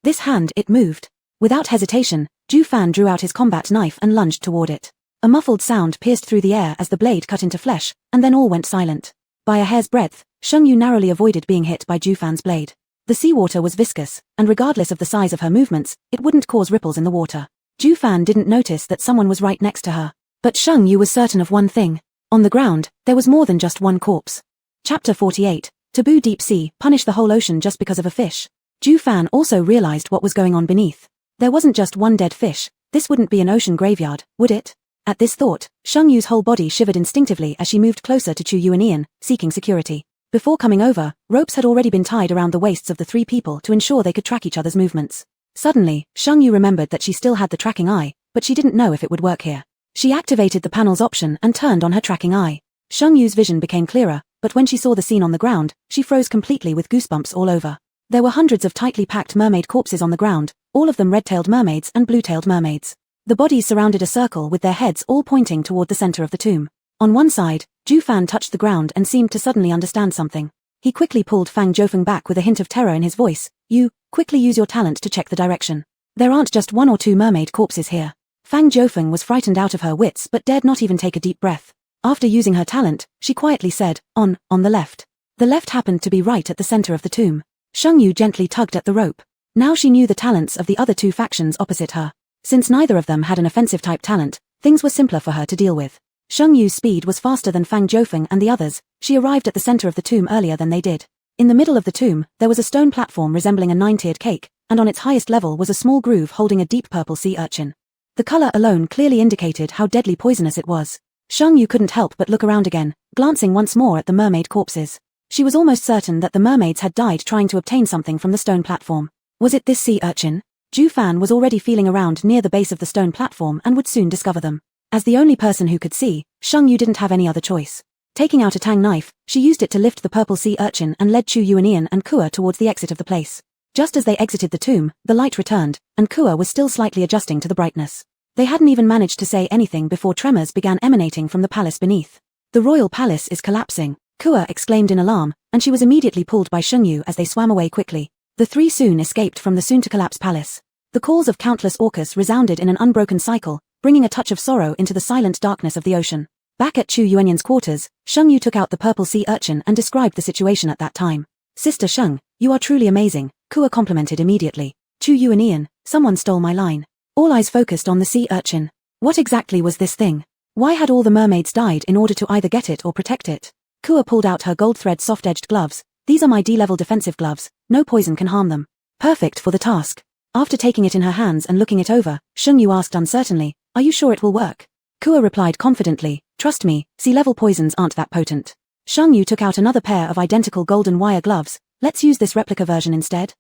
This hand, it moved. Without hesitation, Ju Fan drew out his combat knife and lunged toward it. A muffled sound pierced through the air as the blade cut into flesh, and then all went silent. By a hair's breadth, Sheng Yu narrowly avoided being hit by Ju Fan's blade. The seawater was viscous, and regardless of the size of her movements, it wouldn't cause ripples in the water. Ju Fan didn't notice that someone was right next to her. But Sheng Yu was certain of one thing. On the ground, there was more than just one corpse. Chapter 48, Taboo Deep Sea, punish the whole ocean just because of a fish. Ju Fan also realized what was going on beneath. There wasn't just one dead fish, this wouldn't be an ocean graveyard, would it? At this thought, Sheng Yu's whole body shivered instinctively as she moved closer to Chu Yuanian, seeking security. Before coming over, ropes had already been tied around the waists of the three people to ensure they could track each other's movements. Suddenly, Sheng Yu remembered that she still had the tracking eye, but she didn't know if it would work here. She activated the panel's option and turned on her tracking eye. Sheng Yu's vision became clearer, but when she saw the scene on the ground, she froze completely with goosebumps all over. There were hundreds of tightly packed mermaid corpses on the ground, all of them red-tailed mermaids and blue-tailed mermaids. The bodies surrounded a circle with their heads all pointing toward the center of the tomb. On one side, Ju Fan touched the ground and seemed to suddenly understand something. He quickly pulled Fang Jiufeng back with a hint of terror in his voice. You, quickly use your talent to check the direction. There aren't just one or two mermaid corpses here. Fang Jiufeng was frightened out of her wits but dared not even take a deep breath. After using her talent, she quietly said, on the left. The left happened to be right at the center of the tomb. Sheng Yu gently tugged at the rope. Now she knew the talents of the other two factions opposite her. Since neither of them had an offensive-type talent, things were simpler for her to deal with. Sheng Yu's speed was faster than Fang Jiufeng and the others. She arrived at the center of the tomb earlier than they did. In the middle of the tomb, there was a stone platform resembling a 9-tiered cake, and on its highest level was a small groove holding a deep purple sea urchin. The color alone clearly indicated how deadly poisonous it was. Sheng Yu couldn't help but look around again, glancing once more at the mermaid corpses. She was almost certain that the mermaids had died trying to obtain something from the stone platform. Was it this sea urchin? Ju Fan was already feeling around near the base of the stone platform and would soon discover them. As the only person who could see, Sheng Yu didn't have any other choice. Taking out a tang knife, she used it to lift the purple sea urchin and led Chu Yuanian and Kua towards the exit of the place. Just as they exited the tomb, the light returned, and Kua was still slightly adjusting to the brightness. They hadn't even managed to say anything before tremors began emanating from the palace beneath. The royal palace is collapsing, Kua exclaimed in alarm, and she was immediately pulled by Sheng Yu as they swam away quickly. The three soon escaped from the soon-to-collapse palace. The calls of countless orcas resounded in an unbroken cycle, bringing a touch of sorrow into the silent darkness of the ocean. Back at Chu Yuanian's quarters, Sheng Yu took out the purple sea urchin and described the situation at that time. Sister Sheng, you are truly amazing, Kua complimented immediately. Chu Yuanian, someone stole my line. All eyes focused on the sea urchin. What exactly was this thing? Why had all the mermaids died in order to either get it or protect it? Kua pulled out her gold thread soft-edged gloves. These are my D-level defensive gloves, no poison can harm them. Perfect for the task. After taking it in her hands and looking it over, Sheng Yu asked uncertainly, are you sure it will work? Kua replied confidently, trust me, sea-level poisons aren't that potent. Sheng Yu took out another pair of identical golden wire gloves. Let's use this replica version instead.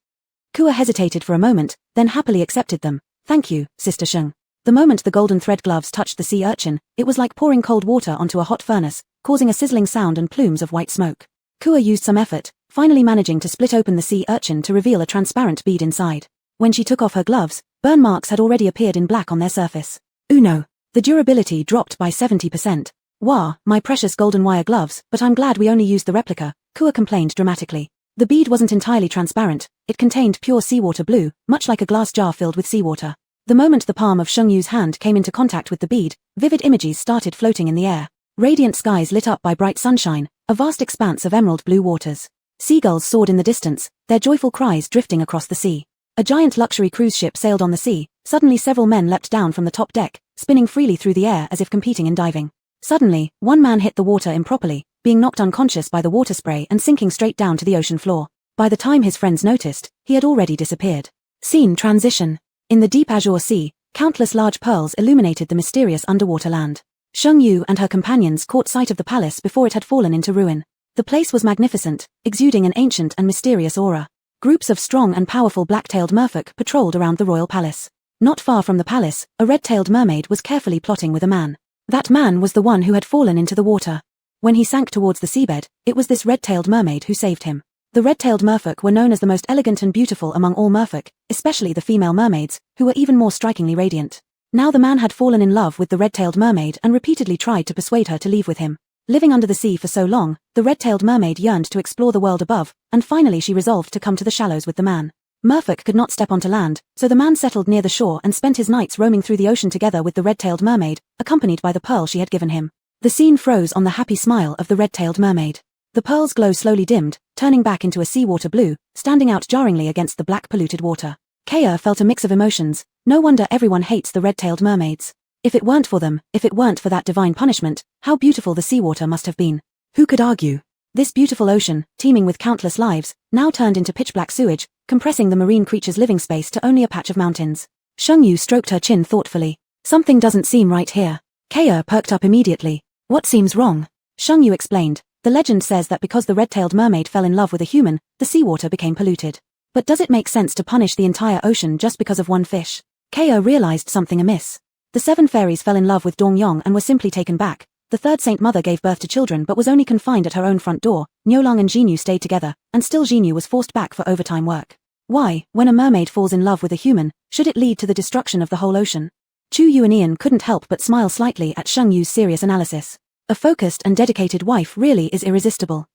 Kua hesitated for a moment, then happily accepted them. Thank you, Sister Sheng. The moment the golden thread gloves touched the sea urchin, it was like pouring cold water onto a hot furnace, causing a sizzling sound and plumes of white smoke. Kua used some effort, finally managing to split open the sea urchin to reveal a transparent bead inside. When she took off her gloves, burn marks had already appeared in black on their surface. No. The durability dropped by 70%. Wah, my precious golden wire gloves, but I'm glad we only used the replica, Kua complained dramatically. The bead wasn't entirely transparent, it contained pure seawater blue, much like a glass jar filled with seawater. The moment the palm of Sheng Yu's hand came into contact with the bead, vivid images started floating in the air. Radiant skies lit up by bright sunshine, a vast expanse of emerald blue waters. Seagulls soared in the distance, their joyful cries drifting across the sea. A giant luxury cruise ship sailed on the sea. Suddenly several men leapt down from the top deck, spinning freely through the air as if competing in diving. Suddenly, one man hit the water improperly, being knocked unconscious by the water spray and sinking straight down to the ocean floor. By the time his friends noticed, he had already disappeared. Scene transition. In the deep azure sea, countless large pearls illuminated the mysterious underwater land. Sheng Yu and her companions caught sight of the palace before it had fallen into ruin. The place was magnificent, exuding an ancient and mysterious aura. Groups of strong and powerful black-tailed merfolk patrolled around the royal palace. Not far from the palace, a red-tailed mermaid was carefully plotting with a man. That man was the one who had fallen into the water. When he sank towards the seabed, it was this red-tailed mermaid who saved him. The red-tailed merfolk were known as the most elegant and beautiful among all merfolk, especially the female mermaids, who were even more strikingly radiant. Now the man had fallen in love with the red-tailed mermaid and repeatedly tried to persuade her to leave with him. Living under the sea for so long, the red-tailed mermaid yearned to explore the world above, and finally she resolved to come to the shallows with the man. Merfolk could not step onto land, so the man settled near the shore and spent his nights roaming through the ocean together with the red-tailed mermaid, accompanied by the pearl she had given him. The scene froze on the happy smile of the red-tailed mermaid. The pearl's glow slowly dimmed, turning back into a seawater blue, standing out jarringly against the black polluted water. Kea felt a mix of emotions. No wonder everyone hates the red-tailed mermaids. If it weren't for them, if it weren't for that divine punishment, how beautiful the seawater must have been. Who could argue? This beautiful ocean, teeming with countless lives, now turned into pitch-black sewage, compressing the marine creature's living space to only a patch of mountains. Sheng Yu stroked her chin thoughtfully. Something doesn't seem right here. Kea perked up immediately. What seems wrong? Sheng Yu explained. The legend says that because the red-tailed mermaid fell in love with a human, the seawater became polluted. But does it make sense to punish the entire ocean just because of one fish? Kea realized something amiss. The 7 fairies fell in love with Dongyong and were simply taken back. The 3rd Saint Mother gave birth to children but was only confined at her own front door. Nyolang and Jinyu stayed together, and still Jinyu was forced back for overtime work. Why, when a mermaid falls in love with a human, should it lead to the destruction of the whole ocean? Chu Yuanian couldn't help but smile slightly at Sheng Yu's serious analysis. A focused and dedicated wife really is irresistible.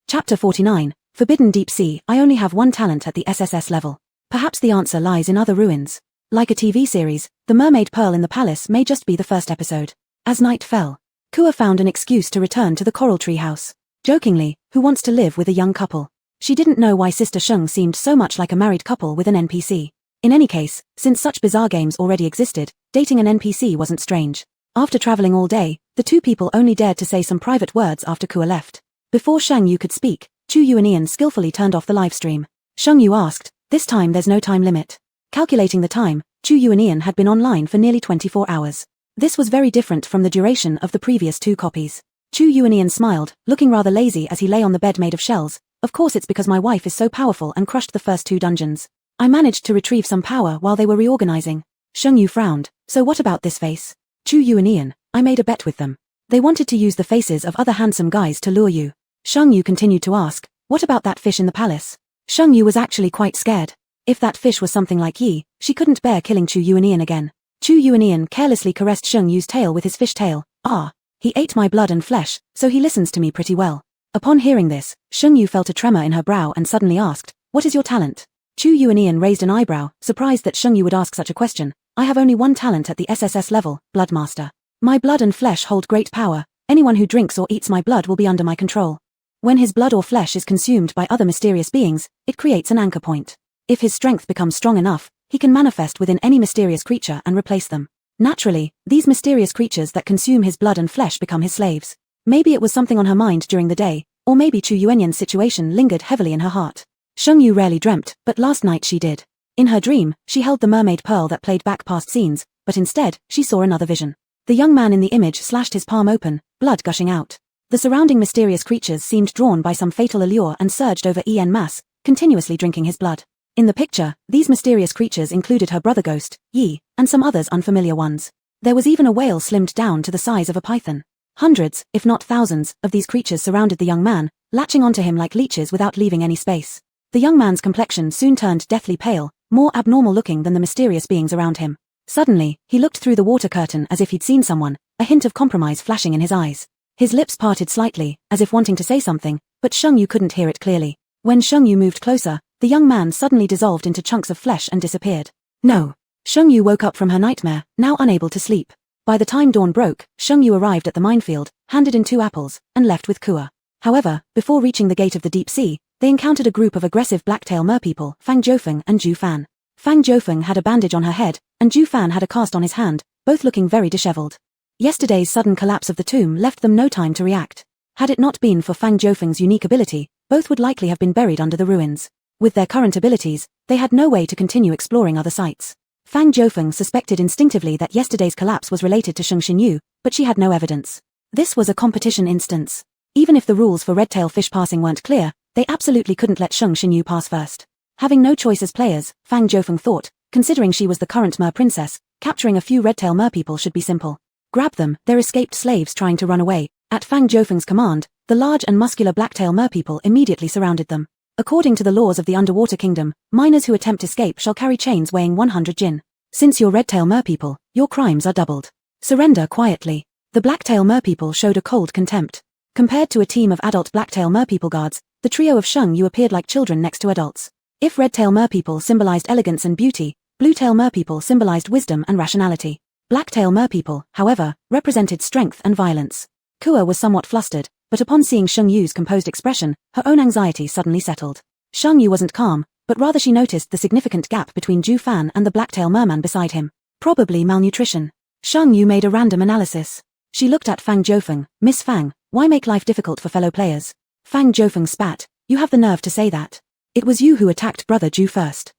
Chapter 49, Forbidden Deep Sea. I only have one talent at the SSS level. Perhaps the answer lies in other ruins. Like a TV series, the mermaid pearl in the palace may just be the first episode. As night fell, Kua found an excuse to return to the coral tree house. Jokingly, who wants to live with a young couple? She didn't know why Sister Sheng seemed so much like a married couple with an NPC. In any case, since such bizarre games already existed, dating an NPC wasn't strange. After traveling all day, the two people only dared to say some private words after Kua left. Before Sheng Yu could speak, Chu Yuanian skillfully turned off the live stream. Sheng Yu asked, this time there's no time limit. Calculating the time, Chu Yuanian had been online for nearly 24 hours. This was very different from the duration of the previous 2 copies. Chu Yuanian smiled, looking rather lazy as he lay on the bed made of shells. Of course it's because my wife is so powerful and crushed the first 2 dungeons. I managed to retrieve some power while they were reorganizing. Sheng Yu frowned. So what about this face? Chu Yu and Ian, I made a bet with them. They wanted to use the faces of other handsome guys to lure you. Sheng Yu continued to ask, what about that fish in the palace? Sheng Yu was actually quite scared. If that fish was something like Yi, she couldn't bear killing Chu Yu and Ian again. Chu Yu and Ian carelessly caressed Sheng Yu's tail with his fish tail. Ah, he ate my blood and flesh, so he listens to me pretty well. Upon hearing this, Sheng Yu felt a tremor in her brow and suddenly asked, what is your talent? Chu Yu and Ian raised an eyebrow, surprised that Sheng Yu would ask such a question. I have only one talent at the SSS level, Bloodmaster. My blood and flesh hold great power. Anyone who drinks or eats my blood will be under my control. When his blood or flesh is consumed by other mysterious beings, it creates an anchor point. If his strength becomes strong enough, he can manifest within any mysterious creature and replace them. Naturally, these mysterious creatures that consume his blood and flesh become his slaves. Maybe it was something on her mind during the day, or maybe Chu Yuanyan's situation lingered heavily in her heart. Sheng Yu rarely dreamt, but last night she did. In her dream, she held the mermaid pearl that played back past scenes, but instead, she saw another vision. The young man in the image slashed his palm open, blood gushing out. The surrounding mysterious creatures seemed drawn by some fatal allure and surged over en masse, continuously drinking his blood. In the picture, these mysterious creatures included her brother ghost, Yi, and some others unfamiliar ones. There was even a whale slimmed down to the size of a python. Hundreds, if not thousands, of these creatures surrounded the young man, latching onto him like leeches without leaving any space. The young man's complexion soon turned deathly pale, more abnormal looking than the mysterious beings around him. Suddenly, he looked through the water curtain as if he'd seen someone, a hint of compromise flashing in his eyes. His lips parted slightly, as if wanting to say something, but Sheng Yu couldn't hear it clearly. When Sheng Yu moved closer, the young man suddenly dissolved into chunks of flesh and disappeared. No. Sheng Yu woke up from her nightmare, now unable to sleep. By the time dawn broke, Sheng Yu arrived at the minefield, handed in 2 apples, and left with Kua. However, before reaching the gate of the deep sea, they encountered a group of aggressive blacktail merpeople, Fang Jiufeng and Ju Fan. Fang Jiufeng had a bandage on her head, and Ju Fan had a cast on his hand, both looking very disheveled. Yesterday's sudden collapse of the tomb left them no time to react. Had it not been for Fang Jiufeng's unique ability, both would likely have been buried under the ruins. With their current abilities, they had no way to continue exploring other sites. Fang Jiufeng suspected instinctively that yesterday's collapse was related to Sheng Xinyu, but she had no evidence. This was a competition instance. Even if the rules for red-tail fish passing weren't clear, they absolutely couldn't let Sheng Xinyu pass first. Having no choice as players, Fang Jiufeng thought, considering she was the current mer princess, capturing a few red-tail merpeople should be simple. Grab them, they're escaped slaves trying to run away. At Fang Jiufeng's command, the large and muscular blacktail merpeople immediately surrounded them. According to the laws of the underwater kingdom, minors who attempt escape shall carry chains weighing 100 jin. Since you're red-tail merpeople, your crimes are doubled. Surrender quietly. The blacktail merpeople showed a cold contempt. Compared to a team of adult blacktail merpeople guards, the trio of Sheng Yu appeared like children next to adults. If red-tail merpeople symbolized elegance and beauty, blue-tail merpeople symbolized wisdom and rationality. Black-tail merpeople, however, represented strength and violence. Kua was somewhat flustered, but upon seeing Sheng Yu's composed expression, her own anxiety suddenly settled. Sheng Yu wasn't calm, but rather she noticed the significant gap between Ju Fan and the black-tail merman beside him. Probably malnutrition. Sheng Yu made a random analysis. She looked at Fang Jiufeng. Miss Fang, why make life difficult for fellow players? Fang Jiufeng spat. You have the nerve to say that. It was you who attacked Brother Ju first.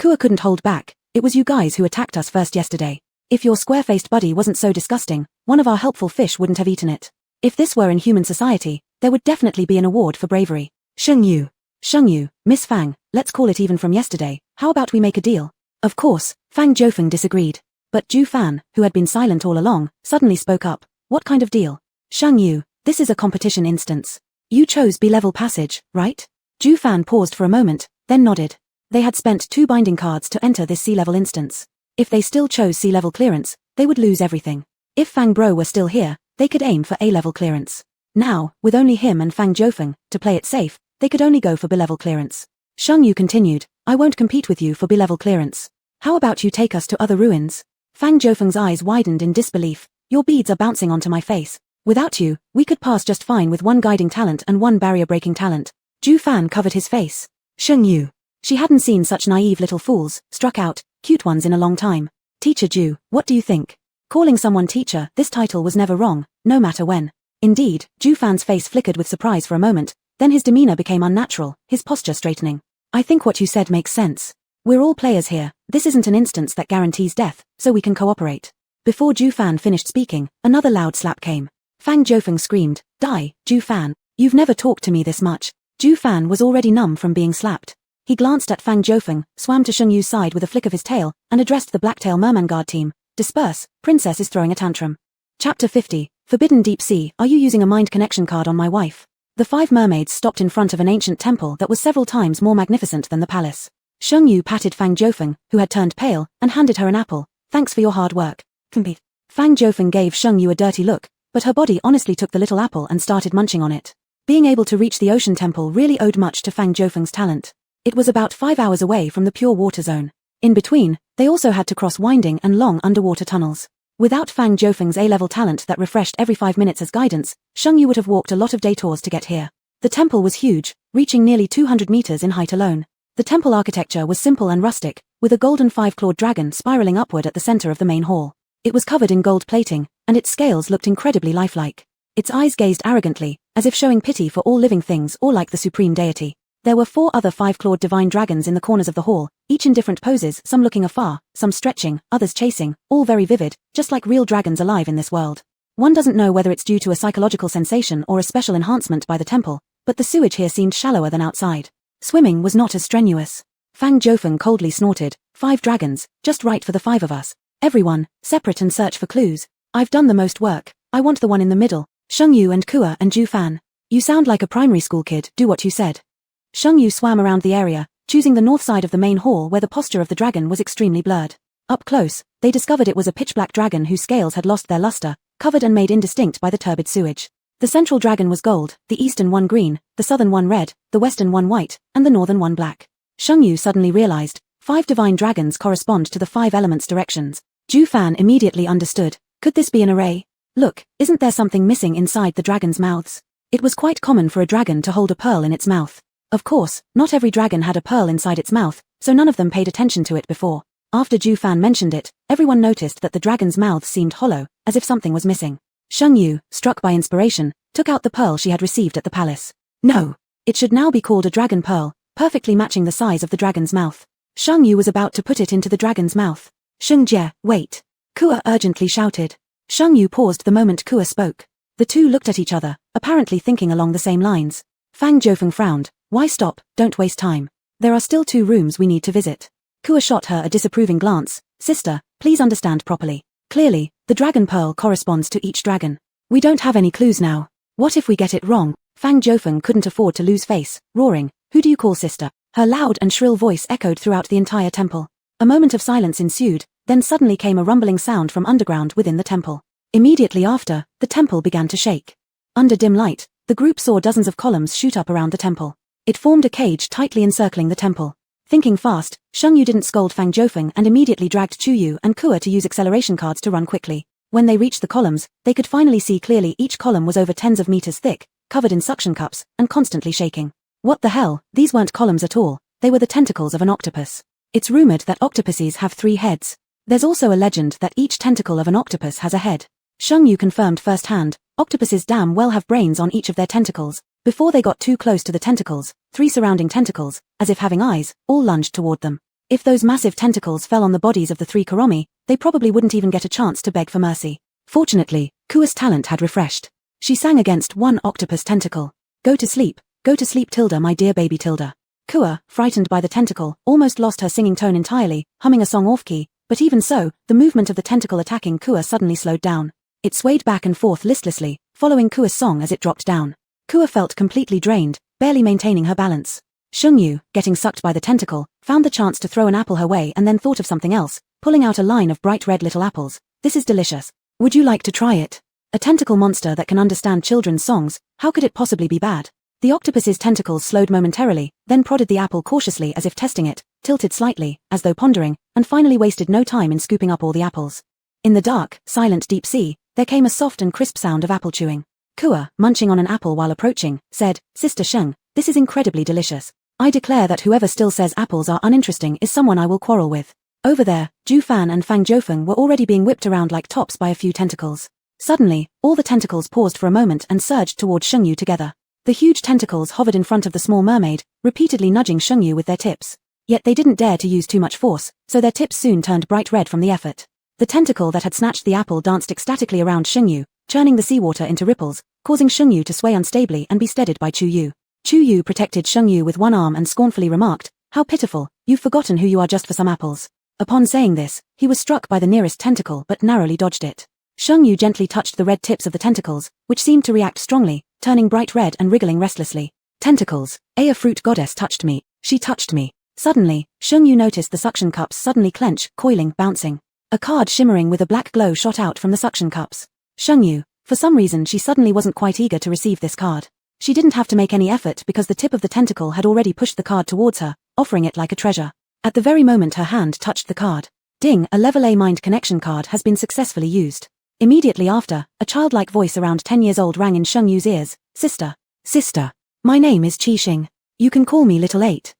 Kua couldn't hold back. It was you guys who attacked us first yesterday. If your square-faced buddy wasn't so disgusting, one of our helpful fish wouldn't have eaten it. If this were in human society, there would definitely be an award for bravery. Sheng Yu, Miss Fang, let's call it even from yesterday. How about we make a deal? Of course, Fang Jiufeng disagreed. But Ju Fan, who had been silent all along, suddenly spoke up. What kind of deal? Sheng Yu, this is a competition instance. You chose B-level passage, right? Ju Fan paused for a moment, then nodded. They had spent 2 binding cards to enter this C-level instance. If they still chose C-level clearance, they would lose everything. If Fang Bro were still here, they could aim for A-level clearance. Now, with only him and Fang Jiufeng, to play it safe, they could only go for B-level clearance. Sheng Yu continued, I won't compete with you for B-level clearance. How about you take us to other ruins? Fang Jiufeng's eyes widened in disbelief. Your beads are bouncing onto my face. Without you, we could pass just fine with 1 guiding talent and 1 barrier-breaking talent. Ju Fan covered his face. Sheng Yu. She hadn't seen such naive little fools, struck out, cute ones in a long time. Teacher Ju, what do you think? Calling someone teacher, this title was never wrong, no matter when. Indeed, Ju Fan's face flickered with surprise for a moment, then his demeanor became unnatural, his posture straightening. I think what you said makes sense. We're all players here, this isn't an instance that guarantees death, so we can cooperate. Before Ju Fan finished speaking, another loud slap came. Fang Jiufeng screamed, Die, Ju Fan, you've never talked to me this much. Ju Fan was already numb from being slapped. He glanced at Fang Jiufeng, swam to Sheng Yu's side with a flick of his tail, and addressed the Blacktail Merman Guard team. Disperse, Princess is throwing a tantrum. Chapter 50, Forbidden Deep Sea. Are you using a mind connection card on my wife? The 5 mermaids stopped in front of an ancient temple that was several times more magnificent than the palace. Sheng Yu patted Fang Jiufeng, who had turned pale, and handed her an apple. Thanks for your hard work. Fang Jiufeng gave Sheng Yu a dirty look, but her body honestly took the little apple and started munching on it. Being able to reach the ocean temple really owed much to Fang Jiufeng's talent. It was about 5 hours away from the pure water zone. In between, they also had to cross winding and long underwater tunnels. Without Fang Jiufeng's A-level talent that refreshed every 5 minutes as guidance, Sheng Yu would have walked a lot of detours to get here. The temple was huge, reaching nearly 200 meters in height alone. The temple architecture was simple and rustic, with a golden 5-clawed dragon spiraling upward at the center of the main hall. It was covered in gold plating, and its scales looked incredibly lifelike. Its eyes gazed arrogantly, as if showing pity for all living things or like the supreme deity. There were 4 other 5-clawed divine dragons in the corners of the hall, each in different poses, some looking afar, some stretching, others chasing, all very vivid, just like real dragons alive in this world. One doesn't know whether it's due to a psychological sensation or a special enhancement by the temple, but the sewage here seemed shallower than outside. Swimming was not as strenuous. Fang Jiufeng coldly snorted, 5 dragons, just right for the 5 of us. Everyone, separate and search for clues. I've done the most work. I want the one in the middle. Sheng Yu and Kua and Ju Fan. You sound like a primary school kid, do what you said. Sheng Yu swam around the area, choosing the north side of the main hall where the posture of the dragon was extremely blurred. Up close, they discovered it was a pitch-black dragon whose scales had lost their luster, covered and made indistinct by the turbid sewage. The central dragon was gold, the eastern one green, the southern one red, the western one white, and the northern one black. Sheng Yu suddenly realized, 5 divine dragons correspond to the 5 elements' directions. Ju Fan immediately understood. Could this be an array? Look, isn't there something missing inside the dragons' mouths? It was quite common for a dragon to hold a pearl in its mouth. Of course, not every dragon had a pearl inside its mouth, so none of them paid attention to it before. After Ju Fan mentioned it, everyone noticed that the dragons' mouths seemed hollow, as if something was missing. Sheng Yu, struck by inspiration, took out the pearl she had received at the palace. No! It should now be called a dragon pearl, perfectly matching the size of the dragon's mouth. Sheng Yu was about to put it into the dragon's mouth. Sheng Jie, wait! Kua urgently shouted. Sheng Yu paused the moment Kua spoke. The two looked at each other, apparently thinking along the same lines. Fang Jiufeng frowned. Why stop? Don't waste time. There are still 2 rooms we need to visit. Kua shot her a disapproving glance. Sister, please understand properly. Clearly, the dragon pearl corresponds to each dragon. We don't have any clues now. What if we get it wrong? Fang Jiufeng couldn't afford to lose face, roaring, who do you call sister? Her loud and shrill voice echoed throughout the entire temple. A moment of silence ensued, then suddenly came a rumbling sound from underground within the temple. Immediately after, the temple began to shake. Under dim light, the group saw dozens of columns shoot up around the temple. It formed a cage tightly encircling the temple. Thinking fast, Sheng Yu didn't scold Fang Jiufeng and immediately dragged Chu Yu and Kua to use acceleration cards to run quickly. When they reached the columns, they could finally see clearly each column was over tens of meters thick, covered in suction cups, and constantly shaking. What the hell, these weren't columns at all, they were the tentacles of an octopus. It's rumored that octopuses have 3 heads. There's also a legend that each tentacle of an octopus has a head. Sheng Yu confirmed firsthand, octopuses damn well have brains on each of their tentacles. Before they got too close to the tentacles, 3 surrounding tentacles, as if having eyes, all lunged toward them. If those massive tentacles fell on the bodies of the 3 Kuromi, they probably wouldn't even get a chance to beg for mercy. Fortunately, Kua's talent had refreshed. She sang against one octopus tentacle. Go to sleep, Tilda, my dear baby Tilda. Kua, frightened by the tentacle, almost lost her singing tone entirely, humming a song off-key, but even so, the movement of the tentacle attacking Kua suddenly slowed down. It swayed back and forth listlessly, following Kua's song as it dropped down. Kua felt completely drained, barely maintaining her balance. Sheng Yu, getting sucked by the tentacle, found the chance to throw an apple her way and then thought of something else, pulling out a line of bright red little apples. This is delicious. Would you like to try it? A tentacle monster that can understand children's songs, how could it possibly be bad? The octopus's tentacles slowed momentarily, then prodded the apple cautiously as if testing it, tilted slightly, as though pondering, and finally wasted no time in scooping up all the apples. In the dark, silent deep sea, there came a soft and crisp sound of apple chewing. Kua, munching on an apple while approaching, said, Sister Sheng, this is incredibly delicious. I declare that whoever still says apples are uninteresting is someone I will quarrel with. Over there, Ju Fan and Fang Jiufeng were already being whipped around like tops by a few tentacles. Suddenly, all the tentacles paused for a moment and surged toward Sheng Yu together. The huge tentacles hovered in front of the small mermaid, repeatedly nudging Sheng Yu with their tips. Yet they didn't dare to use too much force, so their tips soon turned bright red from the effort. The tentacle that had snatched the apple danced ecstatically around Sheng Yu, churning the seawater into ripples, causing Sheng Yu to sway unstably and be steadied by Chu Yu. Chu Yu protected Sheng Yu with one arm and scornfully remarked, How pitiful, you've forgotten who you are just for some apples. Upon saying this, he was struck by the nearest tentacle but narrowly dodged it. Shang Yu gently touched the red tips of the tentacles, which seemed to react strongly, turning bright red and wriggling restlessly. Tentacles, a fruit goddess touched me, she touched me. Suddenly, Shang Yu noticed the suction cups suddenly clench, coiling, bouncing. A card shimmering with a black glow shot out from the suction cups. Shang Yu, for some reason she suddenly wasn't quite eager to receive this card. She didn't have to make any effort because the tip of the tentacle had already pushed the card towards her, offering it like a treasure. At the very moment her hand touched the card. Ding, a level A mind connection card has been successfully used. Immediately after, a childlike voice around 10 years old rang in Shang Yu's ears. Sister. Sister. My name is Qi Xing. You can call me Little 8.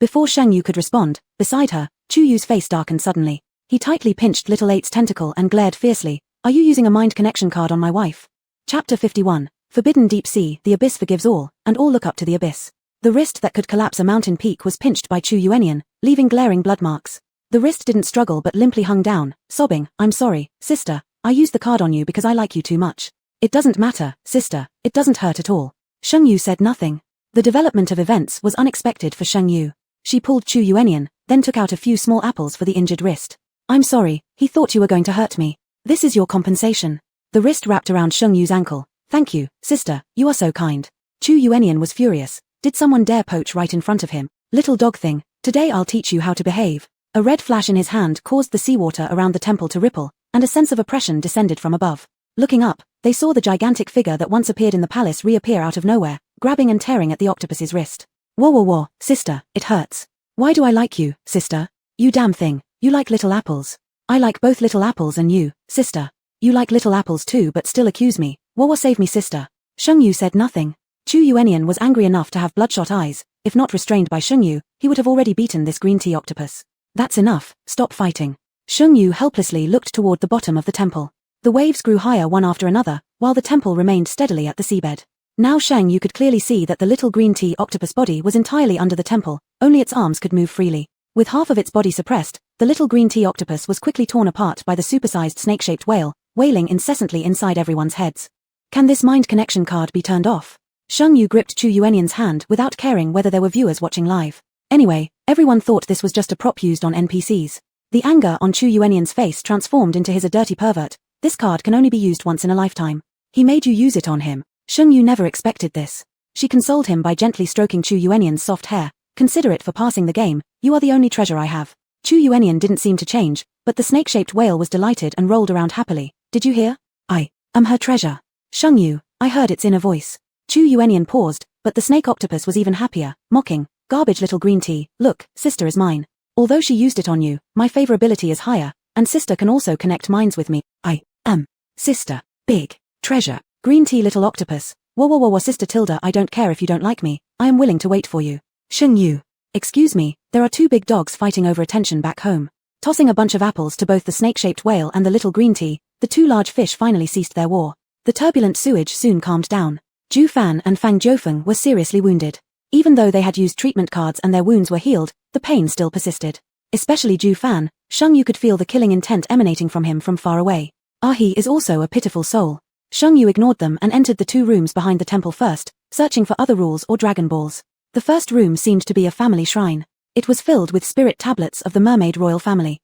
Before Shang Yu could respond, beside her, Chu Yu's face darkened suddenly. He tightly pinched Little 8's tentacle and glared fiercely. Are you using a mind connection card on my wife? Chapter 51. Forbidden Deep Sea, the abyss forgives all, and all look up to the abyss. The wrist that could collapse a mountain peak was pinched by Chu Yuenian, leaving glaring blood marks. The wrist didn't struggle but limply hung down, sobbing, I'm sorry, sister, I used the card on you because I like you too much. It doesn't matter, sister, it doesn't hurt at all. Shang Yu said nothing. The development of events was unexpected for Shang Yu. She pulled Chu Yuenian, then took out a few small apples for the injured wrist. I'm sorry, he thought you were going to hurt me. This is your compensation. The wrist wrapped around Shang Yu's ankle. Thank you, sister, you are so kind. Chu Yuenian was furious. Did someone dare poach right in front of him? Little dog thing, today I'll teach you how to behave. A red flash in his hand caused the seawater around the temple to ripple, and a sense of oppression descended from above. Looking up, they saw the gigantic figure that once appeared in the palace reappear out of nowhere, grabbing and tearing at the octopus's wrist. Whoa, sister, it hurts. Why do I like you, sister? You damn thing, you like little apples. I like both little apples and you, sister. You like little apples too but still accuse me. Whoa, save me, sister. Shang Yu said nothing. Chu Yuenian was angry enough to have bloodshot eyes. If not restrained by Shang Yu, he would have already beaten this green tea octopus. That's enough, stop fighting. Shang Yu helplessly looked toward the bottom of the temple. The waves grew higher one after another, while the temple remained steadily at the seabed. Now Shang Yu could clearly see that the little green tea octopus body was entirely under the temple, only its arms could move freely. With half of its body suppressed, the little green tea octopus was quickly torn apart by the supersized snake-shaped whale, wailing incessantly inside everyone's heads. Can this mind connection card be turned off? Shang Yu gripped Chu Yuenian's hand without caring whether there were viewers watching live. Anyway, everyone thought this was just a prop used on NPCs. The anger on Chu Yuenian's face transformed into his a dirty pervert. This card can only be used once in a lifetime. He made you use it on him. Shang Yu never expected this. She consoled him by gently stroking Chu Yuenian's soft hair. Consider it for passing the game, you are the only treasure I have. Chu Yuenian didn't seem to change, but the snake-shaped whale was delighted and rolled around happily. Did you hear? I am her treasure. Shang Yu, I heard its inner voice. Chu Yuenian paused, but the snake octopus was even happier, mocking. Garbage little green tea, look, sister is mine. Although she used it on you, my favorability is higher, and sister can also connect minds with me. I am sister, big treasure, green tea little octopus. Whoa, sister Tilda, I don't care if you don't like me, I am willing to wait for you. Shang Yu. Excuse me, there are two big dogs fighting over attention back home. Tossing a bunch of apples to both the snake-shaped whale and the little green tea, the two large fish finally ceased their war. The turbulent sewage soon calmed down. Ju Fan and Fang Jiufeng were seriously wounded. Even though they had used treatment cards and their wounds were healed, the pain still persisted. Especially Ju Fan, Shang Yu could feel the killing intent emanating from him from far away. He is also a pitiful soul. Shang Yu ignored them and entered the two rooms behind the temple first, searching for other rules or Dragon Balls. The first room seemed to be a family shrine. It was filled with spirit tablets of the mermaid royal family.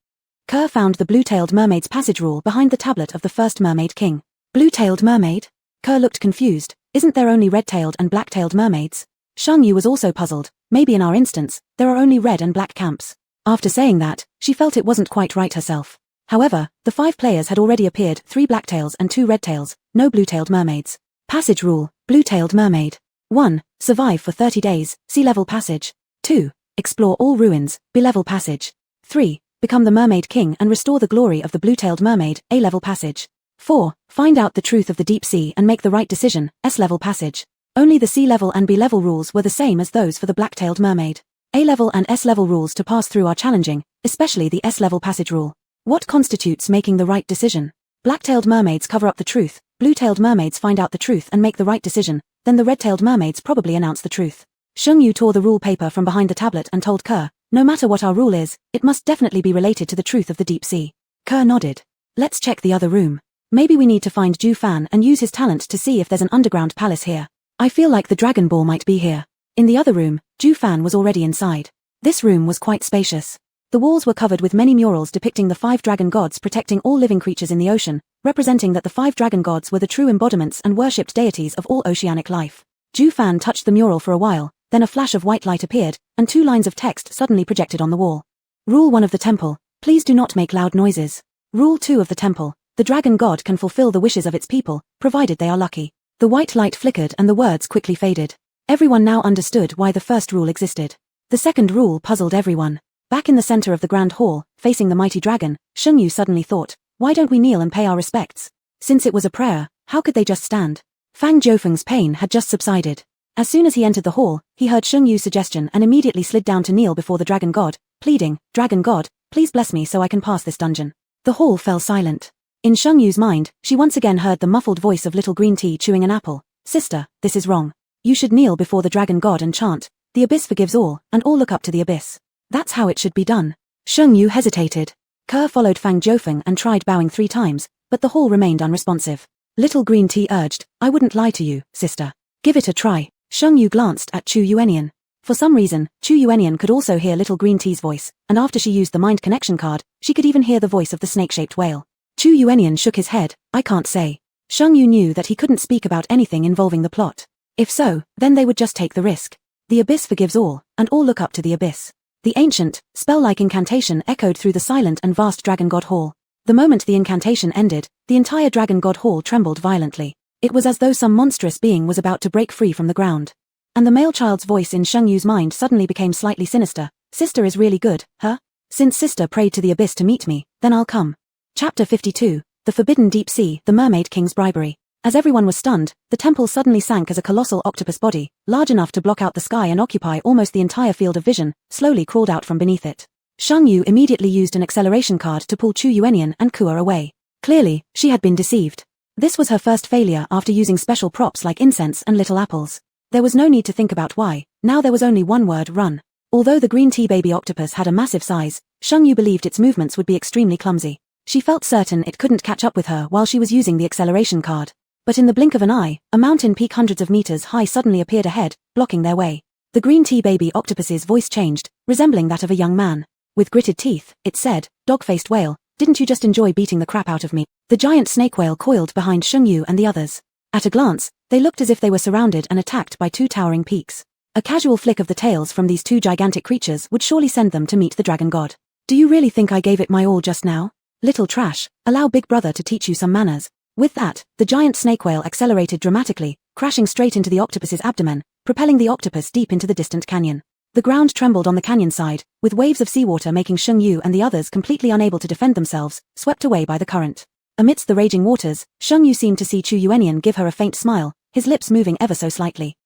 Kerr found the blue-tailed mermaid's passage rule behind the tablet of the first mermaid king. Blue-tailed mermaid? Kerr looked confused. Isn't there only red-tailed and black-tailed mermaids? Shang Yu was also puzzled. Maybe in our instance, there are only red and black camps. After saying that, she felt it wasn't quite right herself. However, the 5 players had already appeared, 3 blacktails and 2 redtails, no blue-tailed mermaids. Passage rule, blue-tailed mermaid. 1. Survive for 30 days, sea level passage. 2. Explore all ruins, B-level passage. 3. Become the mermaid king and restore the glory of the blue-tailed mermaid, A-level passage. 4. Find out the truth of the deep sea and make the right decision, S-level passage. Only the C-level and B-level rules were the same as those for the black-tailed mermaid. A-level and S-level rules to pass through are challenging, especially the S-level passage rule. What constitutes making the right decision? Black-tailed mermaids cover up the truth, blue-tailed mermaids find out the truth and make the right decision, then the red-tailed mermaids probably announce the truth. Shang Yu tore the rule paper from behind the tablet and told Kerr, no matter what our rule is, it must definitely be related to the truth of the deep sea. Kerr nodded. Let's check the other room. Maybe we need to find Ju Fan and use his talent to see if there's an underground palace here. I feel like the Dragon Ball might be here. In the other room, Ju Fan was already inside. This room was quite spacious. The walls were covered with many murals depicting the 5 dragon gods protecting all living creatures in the ocean, representing that the 5 dragon gods were the true embodiments and worshipped deities of all oceanic life. Ju Fan touched the mural for a while, then a flash of white light appeared, and 2 lines of text suddenly projected on the wall. Rule 1 of the temple, please do not make loud noises. Rule 2 of the temple, the dragon god can fulfill the wishes of its people, provided they are lucky. The white light flickered and the words quickly faded. Everyone now understood why the first rule existed. The second rule puzzled everyone. Back in the center of the grand hall, facing the mighty dragon, Sheng Yu suddenly thought, why don't we kneel and pay our respects? Since it was a prayer, how could they just stand? Fang Jiufeng's pain had just subsided. As soon as he entered the hall, he heard Sheng Yu's suggestion and immediately slid down to kneel before the dragon god, pleading, Dragon god, please bless me so I can pass this dungeon. The hall fell silent. In Sheng Yu's mind, she once again heard the muffled voice of little green tea chewing an apple. Sister, this is wrong. You should kneel before the dragon god and chant, the abyss forgives all, and all look up to the abyss. That's how it should be done. Sheng Yu hesitated. Ke followed Fang Jiufeng and tried bowing 3 times, but the hall remained unresponsive. Little green tea urged, I wouldn't lie to you, sister. Give it a try. Sheng Yu glanced at Chu Yuenian. For some reason, Chu Yuenian could also hear little green tea's voice, and after she used the mind connection card, she could even hear the voice of the snake-shaped whale. Chu Yuenian shook his head, I can't say. Sheng Yu knew that he couldn't speak about anything involving the plot. If so, then they would just take the risk. The abyss forgives all, and all look up to the abyss. The ancient, spell-like incantation echoed through the silent and vast Dragon God Hall. The moment the incantation ended, the entire Dragon God Hall trembled violently. It was as though some monstrous being was about to break free from the ground. And the male child's voice in Sheng Yu's mind suddenly became slightly sinister. Sister is really good, huh? Since sister prayed to the abyss to meet me, then I'll come. Chapter 52, The Forbidden Deep Sea, the Mermaid King's Bribery. As everyone was stunned, the temple suddenly sank as a colossal octopus body, large enough to block out the sky and occupy almost the entire field of vision, slowly crawled out from beneath it. Sheng Yu immediately used an acceleration card to pull Chu Yuenian and Kua away. Clearly, she had been deceived. This was her first failure after using special props like incense and little apples. There was no need to think about why, now there was only one word, run. Although the green tea baby octopus had a massive size, Sheng Yu believed its movements would be extremely clumsy. She felt certain it couldn't catch up with her while she was using the acceleration card. But in the blink of an eye, a mountain peak hundreds of meters high suddenly appeared ahead, blocking their way. The green tea baby octopus's voice changed, resembling that of a young man. With gritted teeth, it said, dog-faced whale, didn't you just enjoy beating the crap out of me? The giant snake whale coiled behind Sheng Yu and the others. At a glance, they looked as if they were surrounded and attacked by 2 towering peaks. A casual flick of the tails from these 2 gigantic creatures would surely send them to meet the dragon god. Do you really think I gave it my all just now? Little trash, allow big brother to teach you some manners. With that, the giant snake whale accelerated dramatically, crashing straight into the octopus's abdomen, propelling the octopus deep into the distant canyon. The ground trembled on the canyon side, with waves of seawater making Sheng Yu and the others completely unable to defend themselves, swept away by the current. Amidst the raging waters, Sheng Yu seemed to see Chu Yuenian give her a faint smile, his lips moving ever so slightly.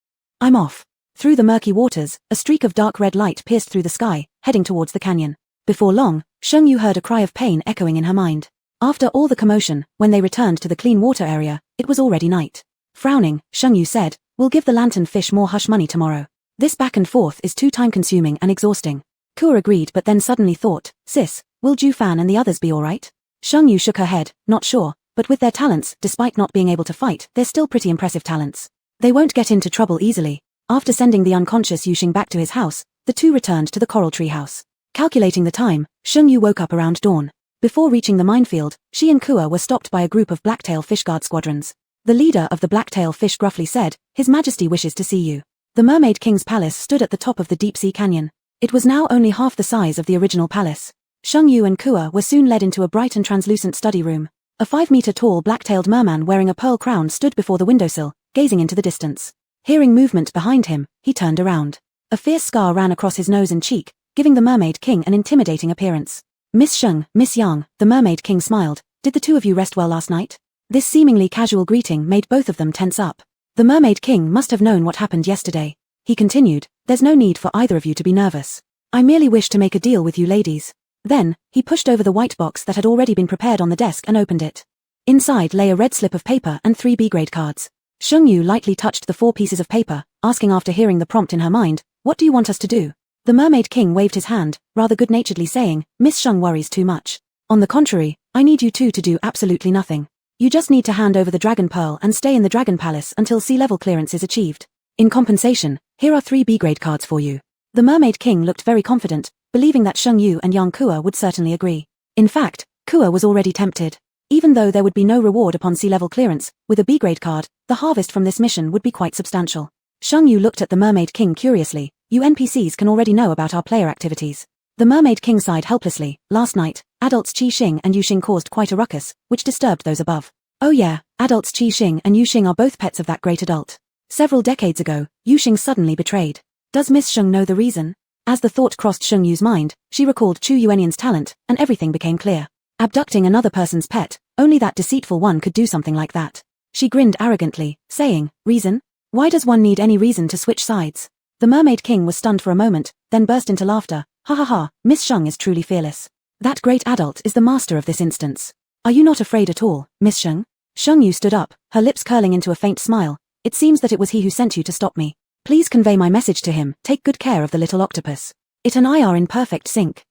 I'm off. Through the murky waters, a streak of dark red light pierced through the sky, heading towards the canyon. Before long, Sheng Yu heard a cry of pain echoing in her mind. After all the commotion, when they returned to the clean water area, it was already night. Frowning, Sheng Yu said, we'll give the lantern fish more hush money tomorrow. This back and forth is too time-consuming and exhausting. Kua agreed but then suddenly thought, sis, will Ju Fan and the others be alright? Sheng Yu shook her head, not sure, but with their talents, despite not being able to fight, they're still pretty impressive talents. They won't get into trouble easily. After sending the unconscious Yuxing back to his house, the 2 returned to the coral tree house. Calculating the time, Sheng Yu woke up around dawn. Before reaching the minefield, she and Kua were stopped by a group of blacktail fish guard squadrons. The leader of the blacktail fish gruffly said, His Majesty wishes to see you. The Mermaid King's palace stood at the top of the deep-sea canyon. It was now only half the size of the original palace. Sheng Yu and Kua were soon led into a bright and translucent study room. A 5-meter-tall black-tailed merman wearing a pearl crown stood before the windowsill, gazing into the distance. Hearing movement behind him, he turned around. A fierce scar ran across his nose and cheek, giving the Mermaid King an intimidating appearance. Miss Sheng, Miss Yang, the Mermaid King smiled. Did the 2 of you rest well last night? This seemingly casual greeting made both of them tense up. The Mermaid King must have known what happened yesterday. He continued, there's no need for either of you to be nervous. I merely wish to make a deal with you ladies. Then, he pushed over the white box that had already been prepared on the desk and opened it. Inside lay a red slip of paper and 3 B-grade cards. Sheng Yu lightly touched the 4 pieces of paper, asking after hearing the prompt in her mind, what do you want us to do? The Mermaid King waved his hand, rather good-naturedly saying, Miss Sheng worries too much. On the contrary, I need you 2 to do absolutely nothing. You just need to hand over the Dragon Pearl and stay in the Dragon Palace until sea level clearance is achieved. In compensation, here are 3 B-grade cards for you. The Mermaid King looked very confident, believing that Sheng Yu and young Kua would certainly agree. In fact, Kua was already tempted. Even though there would be no reward upon sea level clearance, with a B-grade card, the harvest from this mission would be quite substantial. Sheng Yu looked at the Mermaid King curiously. You NPCs can already know about our player activities. The Mermaid King sighed helplessly. Last night, adults Qi Xing and Yu Xing caused quite a ruckus, which disturbed those above. Oh yeah, adults Qi Xing and Yu Xing are both pets of that great adult. Several decades ago, Yu Xing suddenly betrayed. Does Miss Sheng know the reason? As the thought crossed Sheng Yu's mind, she recalled Chu Yuanian's talent, and everything became clear. Abducting another person's pet, only that deceitful one could do something like that. She grinned arrogantly, saying, reason? Why does one need any reason to switch sides? The Mermaid King was stunned for a moment, then burst into laughter. Ha ha ha, Miss Sheng is truly fearless. That great adult is the master of this instance. Are you not afraid at all, Miss Sheng? Sheng Yu stood up, her lips curling into a faint smile. It seems that it was he who sent you to stop me. Please convey my message to him, take good care of the little octopus. It and I are in perfect sync.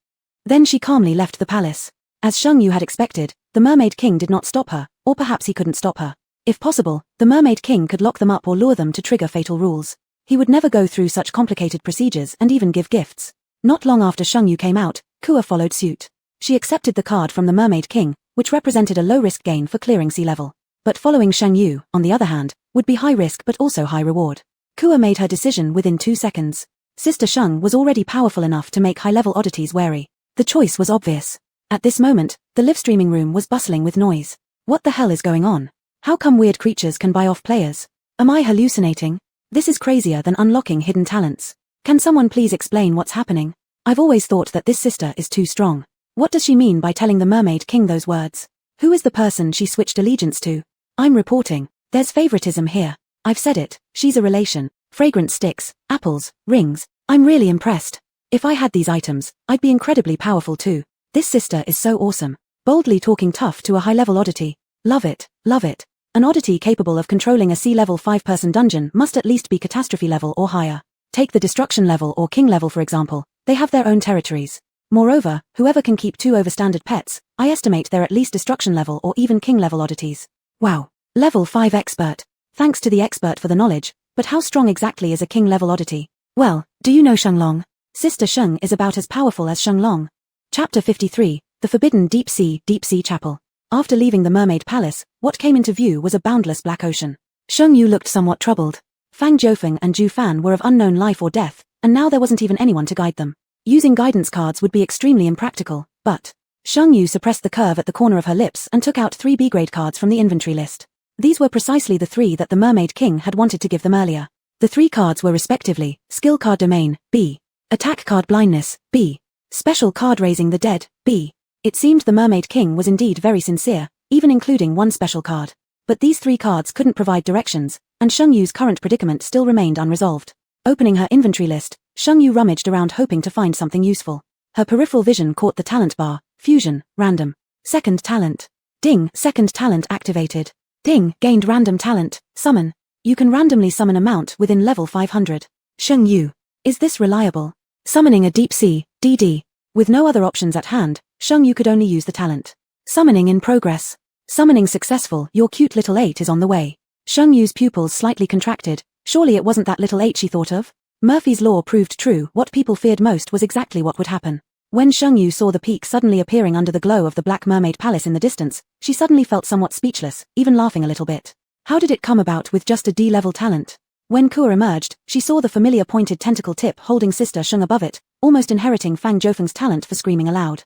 Then she calmly left the palace. As Sheng Yu had expected, the Mermaid King did not stop her, or perhaps he couldn't stop her. If possible, the Mermaid King could lock them up or lure them to trigger fatal rules. He would never go through such complicated procedures and even give gifts. Not long after Sheng Yu came out, Kua followed suit. She accepted the card from the Mermaid King, which represented a low-risk gain for clearing sea level. But following Sheng Yu, on the other hand, would be high risk but also high reward. Kua made her decision within 2 seconds. Sister Sheng was already powerful enough to make high-level oddities wary. The choice was obvious. At this moment, the live streaming room was bustling with noise. What the hell is going on? How come weird creatures can buy off players? Am I hallucinating? This is crazier than unlocking hidden talents. Can someone please explain what's happening? I've always thought that this sister is too strong. What does she mean by telling the Mermaid King those words? Who is the person she switched allegiance to? I'm reporting. There's favoritism here. I've said it, she's a relation. Fragrant sticks, apples, rings. I'm really impressed. If I had these items, I'd be incredibly powerful too. This sister is so awesome. Boldly talking tough to a high-level oddity. Love it, love it. An oddity capable of controlling a sea-level 5-person dungeon must at least be catastrophe level or higher. Take the destruction level or king level for example, they have their own territories. Moreover, whoever can keep 2 overstandard pets, I estimate they're at least destruction level or even king level oddities. Wow. Level 5 expert. Thanks to the expert for the knowledge, but how strong exactly is a king level oddity? Well, do you know Shenglong? Sister Sheng is about as powerful as Shenglong. Chapter 53, The Forbidden Deep Sea Chapel. After leaving the Mermaid Palace, what came into view was a boundless black ocean. Sheng Yu looked somewhat troubled. Fang Jiufeng and Ju Fan were of unknown life or death, and now there wasn't even anyone to guide them. Using guidance cards would be extremely impractical, but Sheng Yu suppressed the curve at the corner of her lips and took out 3 B-grade cards from the inventory list. These were precisely the 3 that the Mermaid King had wanted to give them earlier. The 3 cards were respectively, Skill Card Domain, B. Attack Card Blindness, B. Special Card Raising the Dead, B. It seemed the Mermaid King was indeed very sincere, even including 1 special card. But these 3 cards couldn't provide directions, and Sheng Yu's current predicament still remained unresolved. Opening her inventory list, Sheng Yu rummaged around hoping to find something useful. Her peripheral vision caught the talent bar, Fusion, Random. Second talent. Ding, second talent activated. Ding, gained random talent, Summon. You can randomly summon a mount within level 500. Sheng Yu. Is this reliable? Summoning a deep sea, DD. With no other options at hand, Sheng Yu could only use the talent. Summoning in progress. Summoning successful, your cute little 8 is on the way. Sheng Yu's pupils slightly contracted. Surely it wasn't that little 8 she thought of? Murphy's Law proved true, what people feared most was exactly what would happen. When Sheng Yu saw the peak suddenly appearing under the glow of the Black Mermaid Palace in the distance, she suddenly felt somewhat speechless, even laughing a little bit. How did it come about with just a D-level talent? When Kua emerged, she saw the familiar pointed tentacle tip holding Sister Sheng above it, almost inheriting Fang Jiufeng's talent for screaming aloud.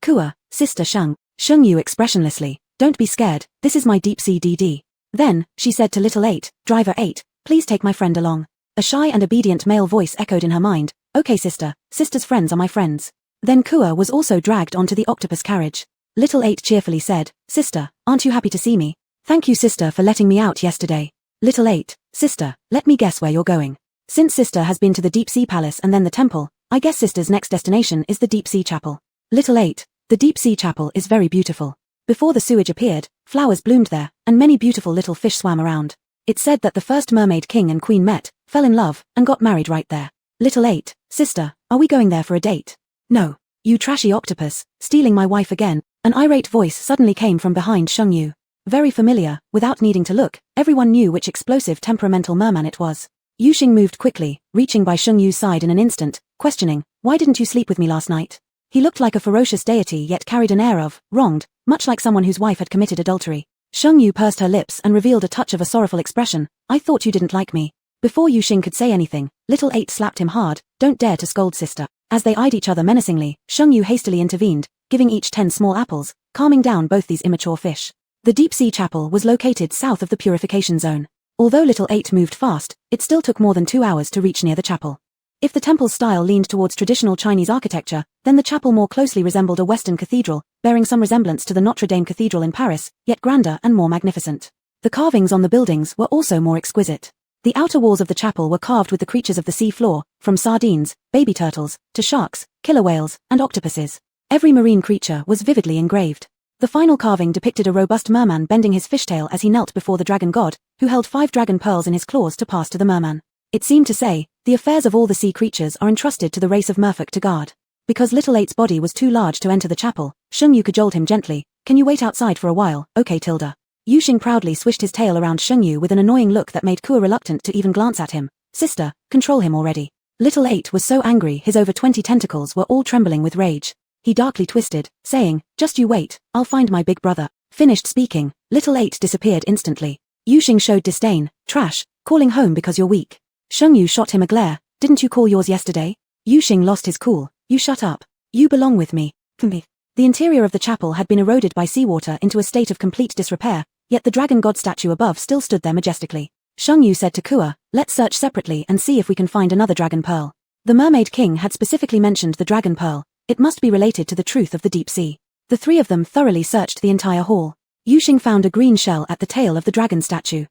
Kua, Sister Sheng. Sheng Yu expressionlessly. Don't be scared, this is my deep sea DD. Then, she said to Little 8, Driver 8, please take my friend along. A shy and obedient male voice echoed in her mind. Okay sister, sister's friends are my friends. Then Kua was also dragged onto the octopus carriage. Little 8 cheerfully said, Sister, aren't you happy to see me? Thank you sister for letting me out yesterday. Little 8, Sister, let me guess where you're going. Since sister has been to the Deep Sea Palace and then the temple, I guess sister's next destination is the Deep Sea Chapel. Little 8, the Deep Sea Chapel is very beautiful. Before the sewage appeared, flowers bloomed there, and many beautiful little fish swam around. It's said that the first Mermaid King and Queen met, fell in love, and got married right there. Little 8, Sister, are we going there for a date? No. You trashy octopus, stealing my wife again. An irate voice suddenly came from behind Sheng Yu. Very familiar, without needing to look, everyone knew which explosive temperamental merman it was. Yu Xing moved quickly, reaching by Sheng Yu's side in an instant, questioning, "Why didn't you sleep with me last night?" He looked like a ferocious deity yet carried an air of, wronged, much like someone whose wife had committed adultery. Shengyu pursed her lips and revealed a touch of a sorrowful expression. "I thought you didn't like me." Before Yuxing could say anything, Little Eight slapped him hard. "Don't dare to scold, sister." As they eyed each other menacingly, Shengyu hastily intervened, giving each 10 small apples, calming down both these immature fish. The deep-sea chapel was located south of the purification zone. Although Little Eight moved fast, it still took more than 2 hours to reach near the chapel. If the temple's style leaned towards traditional Chinese architecture, then the chapel more closely resembled a Western cathedral, bearing some resemblance to the Notre Dame Cathedral in Paris, yet grander and more magnificent. The carvings on the buildings were also more exquisite. The outer walls of the chapel were carved with the creatures of the sea floor, from sardines, baby turtles, to sharks, killer whales, and octopuses. Every marine creature was vividly engraved. The final carving depicted a robust merman bending his fishtail as he knelt before the dragon god, who held 5 dragon pearls in his claws to pass to the merman. It seemed to say, "The affairs of all the sea creatures are entrusted to the race of merfolk to guard." Because Little Eight's body was too large to enter the chapel, Shengyu cajoled him gently. "Can you wait outside for a while, okay Tilda?" Yuxing proudly swished his tail around Shengyu with an annoying look that made Kua reluctant to even glance at him. "Sister, control him already." Little Eight was so angry his over 20 tentacles were all trembling with rage. He darkly twisted, saying, "Just you wait, I'll find my big brother." Finished speaking, Little Eight disappeared instantly. Yuxing showed disdain. "Trash, calling home because you're weak." Shengyu shot him a glare. "Didn't you call yours yesterday?" Yuxing lost his cool. "You shut up. You belong with me." The interior of the chapel had been eroded by seawater into a state of complete disrepair, yet the dragon god statue above still stood there majestically. Shengyu said to Kua, "Let's search separately and see if we can find another dragon pearl." The Mermaid King had specifically mentioned the dragon pearl. It must be related to the truth of the deep sea. The 3 of them thoroughly searched the entire hall. Yuxing found a green shell at the tail of the dragon statue.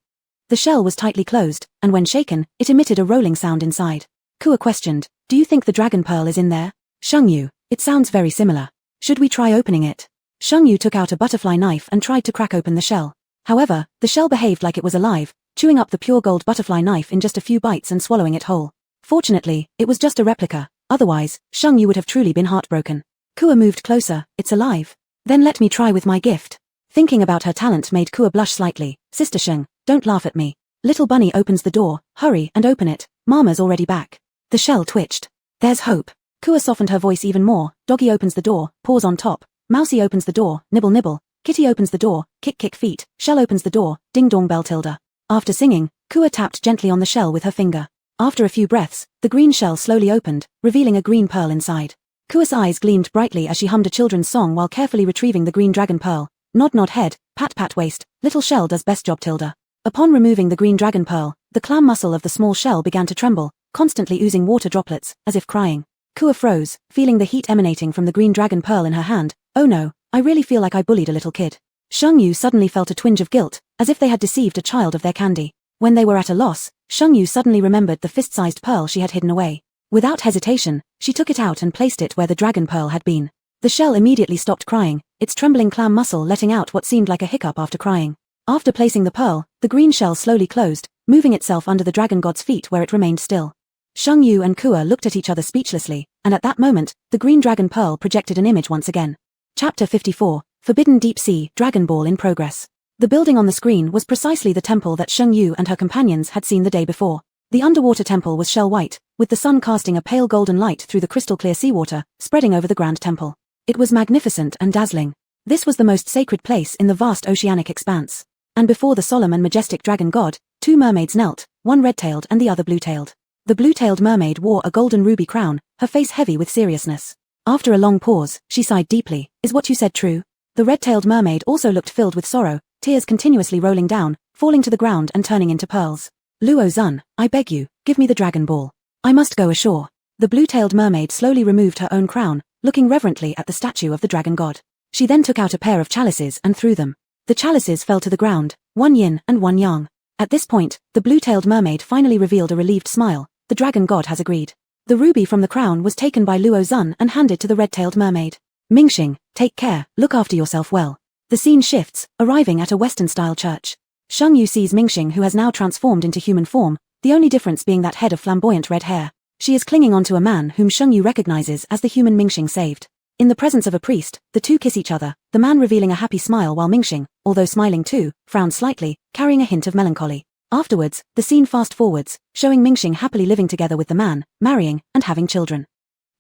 The shell was tightly closed, and when shaken, it emitted a rolling sound inside. Kua questioned, "Do you think the dragon pearl is in there?" Shengyu, "It sounds very similar. Should we try opening it?" Shengyu took out a butterfly knife and tried to crack open the shell. However, the shell behaved like it was alive, chewing up the pure gold butterfly knife in just a few bites and swallowing it whole. Fortunately, it was just a replica. Otherwise, Shengyu would have truly been heartbroken. Kua moved closer. "It's alive. Then let me try with my gift." Thinking about her talent made Kua blush slightly. "Sister Sheng, don't laugh at me." Little Bunny opens the door. "Hurry and open it. Mama's already back." The shell twitched. "There's hope." Kua softened her voice even more. Doggy opens the door, paws on top. Mousie opens the door, nibble nibble. Kitty opens the door, kick kick feet. Shell opens the door, ding dong bell tilde. After singing, Kua tapped gently on the shell with her finger. After a few breaths, the green shell slowly opened, revealing a green pearl inside. Kua's eyes gleamed brightly as she hummed a children's song while carefully retrieving the green dragon pearl. Nod nod head, pat pat waist, little shell does best job tilde. Upon removing the green dragon pearl, the clam muscle of the small shell began to tremble, constantly oozing water droplets, as if crying. Kua froze, feeling the heat emanating from the green dragon pearl in her hand. "Oh no, I really feel like I bullied a little kid." Shengyu suddenly felt a twinge of guilt, as if they had deceived a child of their candy. When they were at a loss, Shengyu suddenly remembered the fist-sized pearl she had hidden away. Without hesitation, she took it out and placed it where the dragon pearl had been. The shell immediately stopped crying, its trembling clam muscle letting out what seemed like a hiccup after crying. After placing the pearl, the green shell slowly closed, moving itself under the dragon god's feet where it remained still. Shengyu and Kua looked at each other speechlessly, and at that moment, the green dragon pearl projected an image once again. Chapter 54, Forbidden Deep Sea, Dragon Ball in progress. The building on the screen was precisely the temple that Shengyu and her companions had seen the day before. The underwater temple was shell white, with the sun casting a pale golden light through the crystal-clear seawater, spreading over the grand temple. It was magnificent and dazzling. This was the most sacred place in the vast oceanic expanse. And before the solemn and majestic dragon god, 2 mermaids knelt, one red-tailed and the other blue-tailed. The blue-tailed mermaid wore a golden ruby crown, her face heavy with seriousness. After a long pause, she sighed deeply. "Is what you said true?" The red-tailed mermaid also looked filled with sorrow, tears continuously rolling down, falling to the ground and turning into pearls. "Luo Zun, I beg you, give me the dragon ball. I must go ashore." The blue-tailed mermaid slowly removed her own crown, looking reverently at the statue of the dragon god. She then took out a pair of chalices and threw them. The chalices fell to the ground, one yin and one yang. At this point, the blue-tailed mermaid finally revealed a relieved smile. "The dragon god has agreed." The ruby from the crown was taken by Luo Zun and handed to the red-tailed mermaid. "Mingxing, take care, look after yourself well." The scene shifts, arriving at a Western-style church. Shengyu sees Mingxing, who has now transformed into human form, the only difference being that head of flamboyant red hair. She is clinging onto a man whom Shengyu recognizes as the human Mingxing saved. In the presence of a priest, the two kiss each other, the man revealing a happy smile while Mingxing, although smiling too, frowns slightly, carrying a hint of melancholy. Afterwards, the scene fast-forwards, showing Mingxing happily living together with the man, marrying, and having children.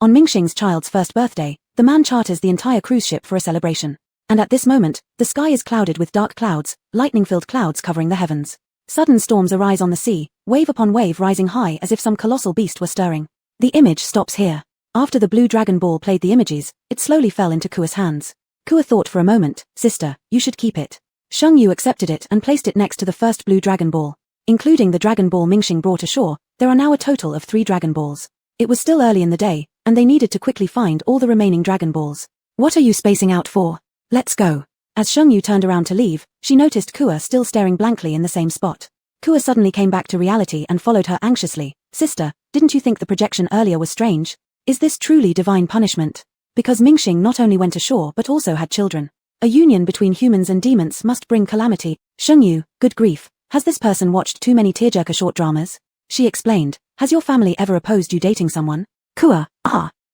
On Mingxing's child's first birthday, the man charters the entire cruise ship for a celebration. And at this moment, the sky is clouded with dark clouds, lightning-filled clouds covering the heavens. Sudden storms arise on the sea, wave upon wave rising high as if some colossal beast were stirring. The image stops here. After the blue Dragon Ball played the images, it slowly fell into Kua's hands. Kua thought for a moment, "Sister, you should keep it." Sheng Yu accepted it and placed it next to the first blue Dragon Ball. Including the Dragon Ball Mingxing brought ashore, there are now a total of 3 Dragon Balls. It was still early in the day, and they needed to quickly find all the remaining Dragon Balls. "What are you spacing out for? Let's go." As Sheng Yu turned around to leave, she noticed Kua still staring blankly in the same spot. Kua suddenly came back to reality and followed her anxiously. "Sister, didn't you think the projection earlier was strange? Is this truly divine punishment? Because Mingxing not only went ashore but also had children. A union between humans and demons must bring calamity." "Sheng Yu, good grief, has this person watched too many tearjerker short dramas?" She explained. "Has your family ever opposed you dating someone?" Kua,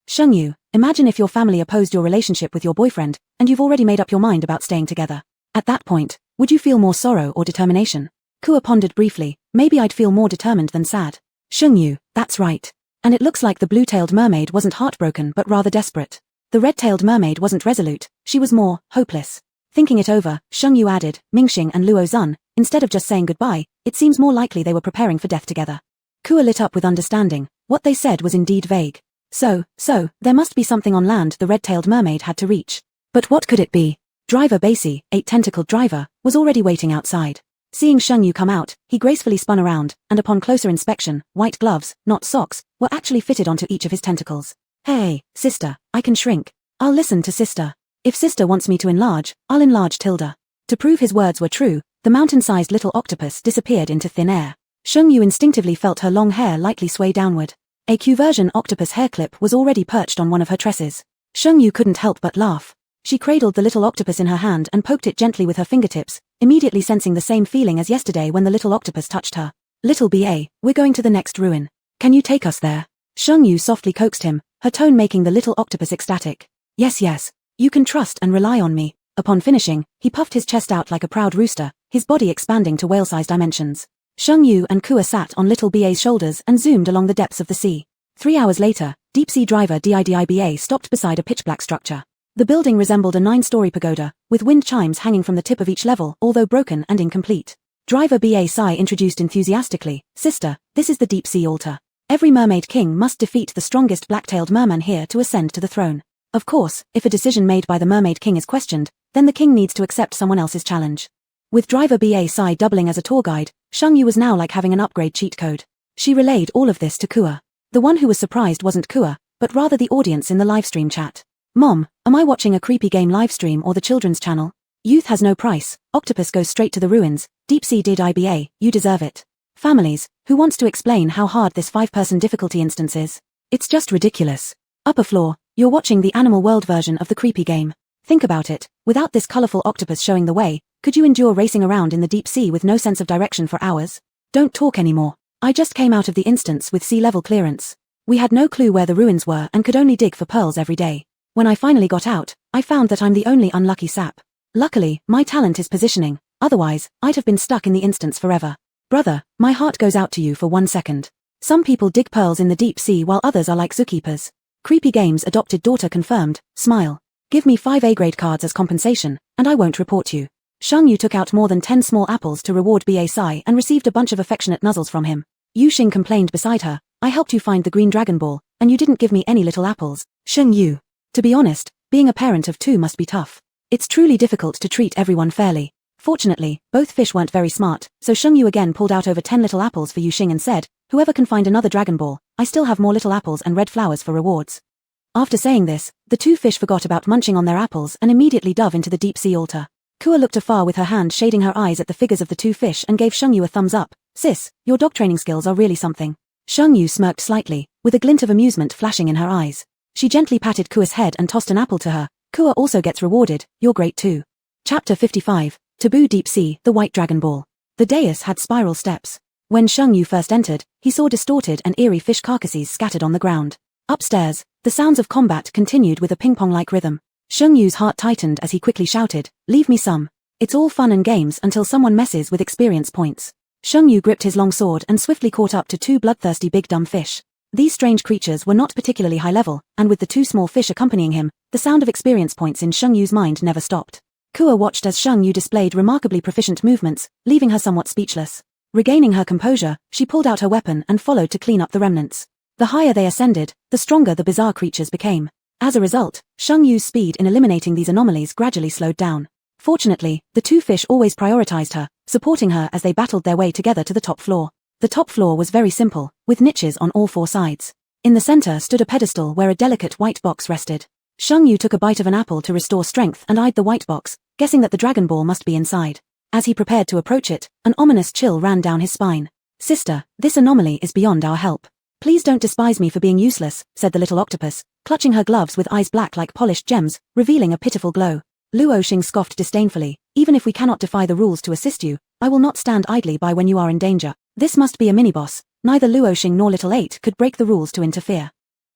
Sheng Yu, imagine if your family opposed your relationship with your boyfriend, and you've already made up your mind about staying together. At that point, would you feel more sorrow or determination? Kua pondered briefly. "Maybe I'd feel more determined than sad." Sheng Yu, "That's right. And it looks like the blue-tailed mermaid wasn't heartbroken but rather desperate. The red-tailed mermaid wasn't resolute, she was more hopeless." Thinking it over, Sheng Yu added, "Mingxing and Luo Zun, instead of just saying goodbye, it seems more likely they were preparing for death together." Kua lit up with understanding. What they said was indeed vague. So, there must be something on land the red-tailed mermaid had to reach. But what could it be? Driver Basie, 8-tentacled driver, was already waiting outside. Seeing Sheng Yu come out, he gracefully spun around, and upon closer inspection, white gloves, not socks, were actually fitted onto each of his tentacles. "Hey, sister, I can shrink. I'll listen to sister. If sister wants me to enlarge, I'll enlarge Tilda." To prove his words were true, the mountain-sized little octopus disappeared into thin air. Sheng Yu instinctively felt her long hair lightly sway downward. A Q-version octopus hair clip was already perched on one of her tresses. Sheng Yu couldn't help but laugh. She cradled the little octopus in her hand and poked it gently with her fingertips, immediately sensing the same feeling as yesterday when the little octopus touched her. "Little BA, we're going to the next ruin. Can you take us there?" Sheng Yu softly coaxed him, her tone making the little octopus ecstatic. Yes, you can trust and rely on me." Upon finishing, he puffed his chest out like a proud rooster, his body expanding to whale-sized dimensions. Sheng Yu and Kua sat on little BA's shoulders and zoomed along the depths of the sea. 3 hours later, deep-sea driver DIDIBA stopped beside a pitch-black structure. The building resembled a 9-story pagoda, with wind chimes hanging from the tip of each level, although broken and incomplete. Driver BA Sai introduced enthusiastically, "Sister, this is the deep-sea altar. Every mermaid king must defeat the strongest black-tailed merman here to ascend to the throne. Of course, if a decision made by the mermaid king is questioned, then the king needs to accept someone else's challenge." With driver BA Sai doubling as a tour guide, Sheng Yu was now like having an upgrade cheat code. She relayed all of this to Kua. The one who was surprised wasn't Kua, but rather the audience in the livestream chat. "Mom, am I watching a creepy game livestream or the children's channel? Youth has no price, octopus goes straight to the ruins, deep sea did IBA, you deserve it. Families, who wants to explain how hard this 5-person difficulty instance is? It's just ridiculous. Upper floor, you're watching the Animal World version of the creepy game. Think about it, without this colorful octopus showing the way, could you endure racing around in the deep sea with no sense of direction for hours? Don't talk anymore. I just came out of the instance with sea level clearance. We had no clue where the ruins were and could only dig for pearls every day. When I finally got out, I found that I'm the only unlucky sap. Luckily, my talent is positioning, otherwise, I'd have been stuck in the instance forever. Brother, my heart goes out to you for 1 second. Some people dig pearls in the deep sea while others are like zookeepers. Creepy Games adopted daughter confirmed, smile. Give me 5 A-grade cards as compensation, and I won't report you." Sheng Yu took out more than 10 small apples to reward BA Sai and received a bunch of affectionate nuzzles from him. Yu Xing complained beside her, "I helped you find the green Dragon Ball, and you didn't give me any little apples." Sheng Yu. To be honest, being a parent of 2 must be tough. It's truly difficult to treat everyone fairly. Fortunately, both fish weren't very smart, so Sheng Yu again pulled out over 10 little apples for Yu Xing and said, "Whoever can find another Dragon Ball, I still have more little apples and red flowers for rewards." After saying this, the 2 fish forgot about munching on their apples and immediately dove into the deep-sea altar. Kua looked afar with her hand shading her eyes at the figures of the 2 fish and gave Sheng Yu a thumbs up. "Sis, your dog training skills are really something." Sheng Yu smirked slightly, with a glint of amusement flashing in her eyes. She gently patted Kua's head and tossed an apple to her. "Kua also gets rewarded, you're great too." Chapter 55, Taboo Deep Sea, the White Dragon Ball. The dais had spiral steps. When Sheng Yu first entered, he saw distorted and eerie fish carcasses scattered on the ground. Upstairs, the sounds of combat continued with a ping-pong-like rhythm. Sheng Yu's heart tightened as he quickly shouted, "Leave me some. It's all fun and games until someone messes with experience points." Sheng Yu gripped his long sword and swiftly caught up to 2 bloodthirsty big dumb fish. These strange creatures were not particularly high level, and with the two small fish accompanying him, the sound of experience points in Sheng Yu's mind never stopped. Kua watched as Sheng Yu displayed remarkably proficient movements, leaving her somewhat speechless. Regaining her composure, she pulled out her weapon and followed to clean up the remnants. The higher they ascended, the stronger the bizarre creatures became. As a result, Sheng Yu's speed in eliminating these anomalies gradually slowed down. Fortunately, the two fish always prioritized her, supporting her as they battled their way together to the top floor. The top floor was very simple, with niches on all four sides. In the center stood a pedestal where a delicate white box rested. Sheng Yu took a bite of an apple to restore strength and eyed the white box, guessing that the Dragon Ball must be inside. As he prepared to approach it, an ominous chill ran down his spine. "Sister, this anomaly is beyond our help. Please don't despise me for being useless," said the little octopus, clutching her gloves with eyes black like polished gems, revealing a pitiful glow. Luo Xing scoffed disdainfully, "Even if we cannot defy the rules to assist you, I will not stand idly by when you are in danger. This must be a mini-boss. Neither Luo Xing nor Little Eight could break the rules to interfere."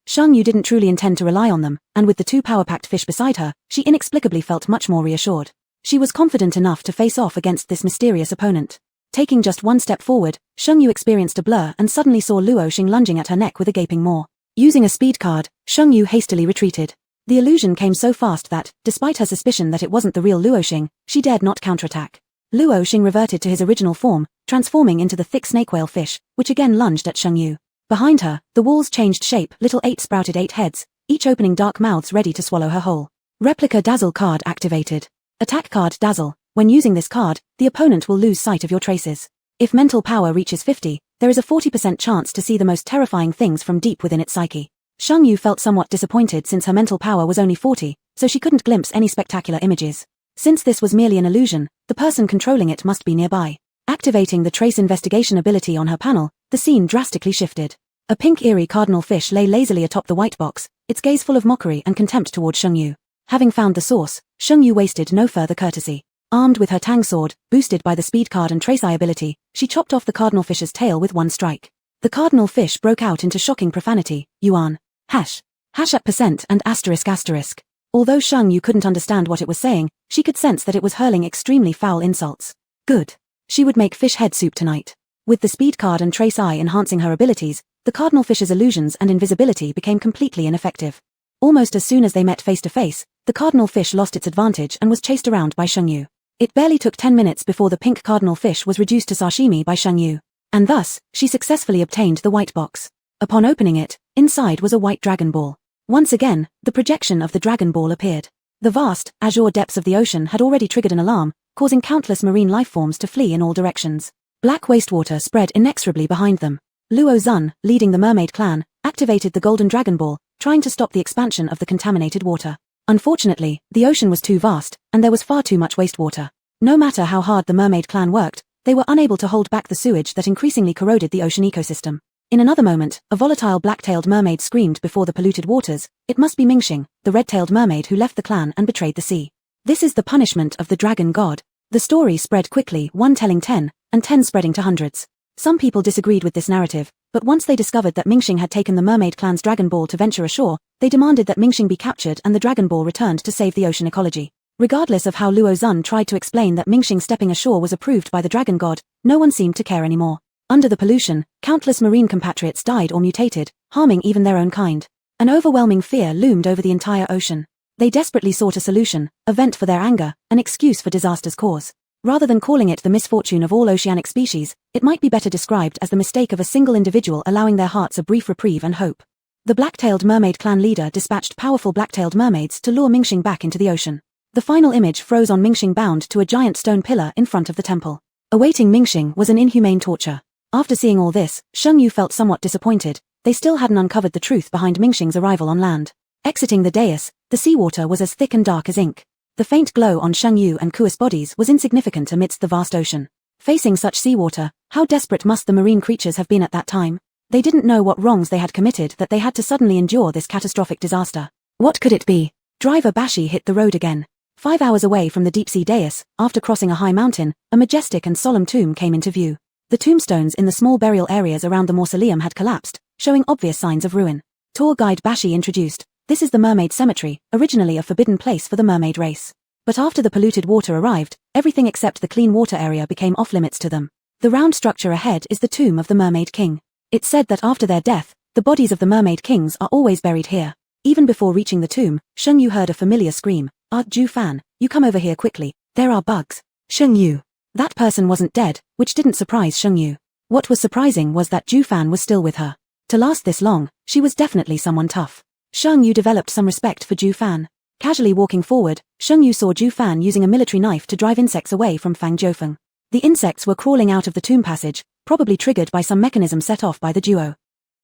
Sheng Yu didn't truly intend to rely on them, and with the two power-packed fish beside her, she inexplicably felt much more reassured. She was confident enough to face off against this mysterious opponent. Taking just one step forward, Sheng Yu experienced a blur and suddenly saw Luo Xing lunging at her neck with a gaping maw. Using a speed card, Sheng Yu hastily retreated. The illusion came so fast that, despite her suspicion that it wasn't the real Luo Xing, she dared not counterattack. Luo Xing reverted to his original form, transforming into the thick snake whale fish, which again lunged at Sheng Yu. Behind her, the walls changed shape. Little Eight sprouted 8 heads, each opening dark mouths ready to swallow her whole. Replica Dazzle card activated. Attack card Dazzle. When using this card, the opponent will lose sight of your traces. If mental power reaches 50, there is a 40% chance to see the most terrifying things from deep within its psyche. Sheng Yu felt somewhat disappointed since her mental power was only 40, so she couldn't glimpse any spectacular images. Since this was merely an illusion, the person controlling it must be nearby. Activating the trace investigation ability on her panel, the scene drastically shifted. A pink eerie cardinal fish lay lazily atop the white box, its gaze full of mockery and contempt toward Sheng Yu. Having found the source, Sheng Yu wasted no further courtesy. Armed with her tang sword, boosted by the speed card and trace eye ability, she chopped off the cardinal fish's tail with one strike. The cardinal fish broke out into shocking profanity, yuan, hash at percent and asterisk. Although Sheng Yu couldn't understand what it was saying, she could sense that it was hurling extremely foul insults. Good. She would make fish head soup tonight. With the speed card and trace eye enhancing her abilities, the cardinal fish's illusions and invisibility became completely ineffective. Almost as soon as they met face to face, the cardinal fish lost its advantage and was chased around by Sheng Yu. It barely took 10 minutes before the pink cardinal fish was reduced to sashimi by Sheng Yu. And thus, she successfully obtained the white box. Upon opening it, inside was a white Dragon Ball. Once again, the projection of the Dragon Ball appeared. The vast, azure depths of the ocean had already triggered an alarm, causing countless marine lifeforms to flee in all directions. Black wastewater spread inexorably behind them. Luo Zun, leading the mermaid clan, activated the golden Dragon Ball, trying to stop the expansion of the contaminated water. Unfortunately, the ocean was too vast, and there was far too much wastewater. No matter how hard the mermaid clan worked, they were unable to hold back the sewage that increasingly corroded the ocean ecosystem. In another moment, a volatile black-tailed mermaid screamed before the polluted waters. It must be Mingxing, the red-tailed mermaid who left the clan and betrayed the sea. This is the punishment of the dragon god. The story spread quickly, one telling 10, and 10 spreading to hundreds. Some people disagreed with this narrative, but once they discovered that Mingxing had taken the mermaid clan's Dragon Ball to venture ashore, they demanded that Mingxing be captured and the Dragon Ball returned to save the ocean ecology. Regardless of how Luo Zun tried to explain that Mingxing stepping ashore was approved by the dragon god, no one seemed to care anymore. Under the pollution, countless marine compatriots died or mutated, harming even their own kind. An overwhelming fear loomed over the entire ocean. They desperately sought a solution, a vent for their anger, an excuse for disaster's cause. Rather than calling it the misfortune of all oceanic species, it might be better described as the mistake of a single individual allowing their hearts a brief reprieve and hope. The black-tailed mermaid clan leader dispatched powerful black-tailed mermaids to lure Mingxing back into the ocean. The final image froze on Mingxing bound to a giant stone pillar in front of the temple. Awaiting Mingxing was an inhumane torture. After seeing all this, Sheng Yu felt somewhat disappointed. They still hadn't uncovered the truth behind Mingxing's arrival on land. Exiting the dais, the seawater was as thick and dark as ink. The faint glow on Sheng Yu and Kua's bodies was insignificant amidst the vast ocean. Facing such seawater, how desperate must the marine creatures have been at that time? They didn't know what wrongs they had committed that they had to suddenly endure this catastrophic disaster. What could it be? Driver Bashi hit the road again. 5 hours away from the deep-sea dais, after crossing a high mountain, a majestic and solemn tomb came into view. The tombstones in the small burial areas around the mausoleum had collapsed, showing obvious signs of ruin. Tour guide Bashi introduced, "This is the Mermaid Cemetery, originally a forbidden place for the mermaid race. But after the polluted water arrived, everything except the clean water area became off-limits to them. The round structure ahead is the tomb of the Mermaid King. It's said that after their death, the The bodies of the mermaid kings are always buried here. Even before reaching the tomb, Sheng Yu heard a familiar scream. Ju Fan, you come over here quickly, there are bugs. Sheng Yu. That person wasn't dead, which didn't surprise Sheng Yu. What was surprising was that Ju Fan was still with her. To last this long, she was definitely someone tough. Sheng Yu developed some respect for Ju Fan. Casually walking forward, Sheng Yu saw Ju Fan using a military knife to drive insects away from Fang Jiufeng. The insects were crawling out of the tomb passage, probably triggered by some mechanism set off by the duo.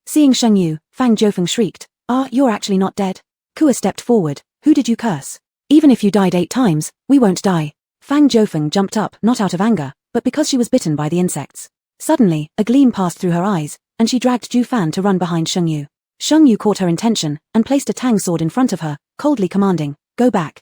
Seeing Sheng Yu, Fang Jiufeng shrieked, you're actually not dead. Kua stepped forward. Who did you curse? Even if you died 8 times, we won't die. Fang Jiufeng jumped up, not out of anger, but because she was bitten by the insects. Suddenly, a gleam passed through her eyes, and she dragged Ju Fan to run behind Sheng Yu. Sheng Yu caught her intention, and placed a tang sword in front of her, coldly commanding, go back.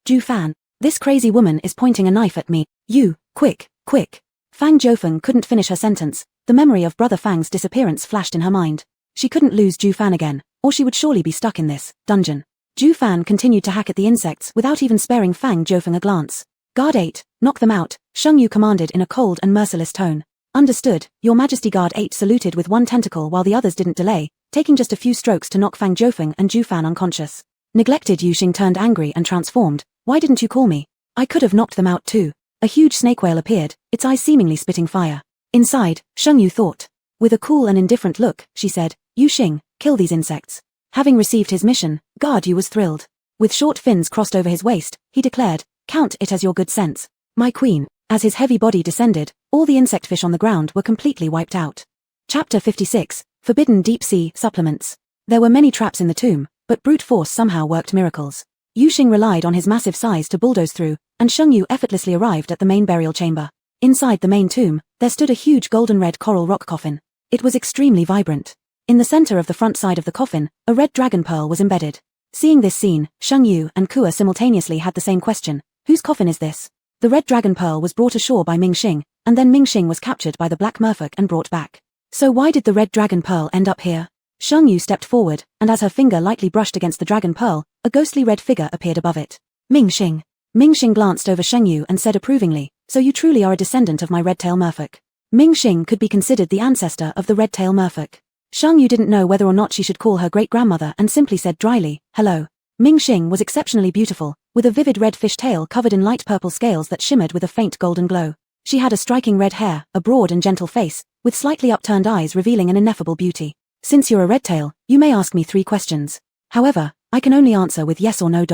Ju Fan. This crazy woman is pointing a knife at me. You, quick, quick. Fang Jiufeng couldn't finish her sentence. The memory of Brother Fang's disappearance flashed in her mind. She couldn't lose Ju Fan again, or she would surely be stuck in this dungeon. Ju Fan continued to hack at the insects without even sparing Fang Jiufeng a glance. Guard 8, knock them out, Sheng Yu commanded in a cold and merciless tone. Understood, Your Majesty. Guard 8 saluted with one tentacle while the others didn't delay, taking just a few strokes to knock Fang Jiufeng and Ju Fan unconscious. Neglected Yuxing turned angry and transformed. Why didn't you call me? I could have knocked them out too. A huge snake whale appeared, its eyes seemingly spitting fire. Inside, Sheng Yu thought. With a cool and indifferent look, she said, Yuxing, kill these insects. Having received his mission, Guard Yu was thrilled. With short fins crossed over his waist, he declared, count it as your good sense. My queen. As his heavy body descended, all the insect fish on the ground were completely wiped out. Chapter 56, Forbidden Deep Sea Supplements. There were many traps in the tomb, but brute force somehow worked miracles. Yuxing relied on his massive size to bulldoze through, and Sheng Yu effortlessly arrived at the main burial chamber. Inside the main tomb, there stood a huge golden red coral rock coffin. It was extremely vibrant. In the center of the front side of the coffin, a red dragon pearl was embedded. Seeing this scene, Sheng Yu and Kua simultaneously had the same question. Whose coffin is this? The red dragon pearl was brought ashore by Mingxing, and then Mingxing was captured by the black merfolk and brought back. So why did the red dragon pearl end up here? Sheng Yu stepped forward, and as her finger lightly brushed against the dragon pearl, a ghostly red figure appeared above it. Mingxing. Mingxing glanced over Sheng Yu and said approvingly, so you truly are a descendant of my red-tail merfolk. Mingxing could be considered the ancestor of the red-tail merfolk. Sheng Yu didn't know whether or not she should call her great-grandmother and simply said dryly, hello. Mingxing was exceptionally beautiful, with a vivid red fish tail covered in light purple scales that shimmered with a faint golden glow. She had a striking red hair, a broad and gentle face, with slightly upturned eyes revealing an ineffable beauty. Since you're a red-tail, you may ask me 3 questions. However, I can only answer with yes or no.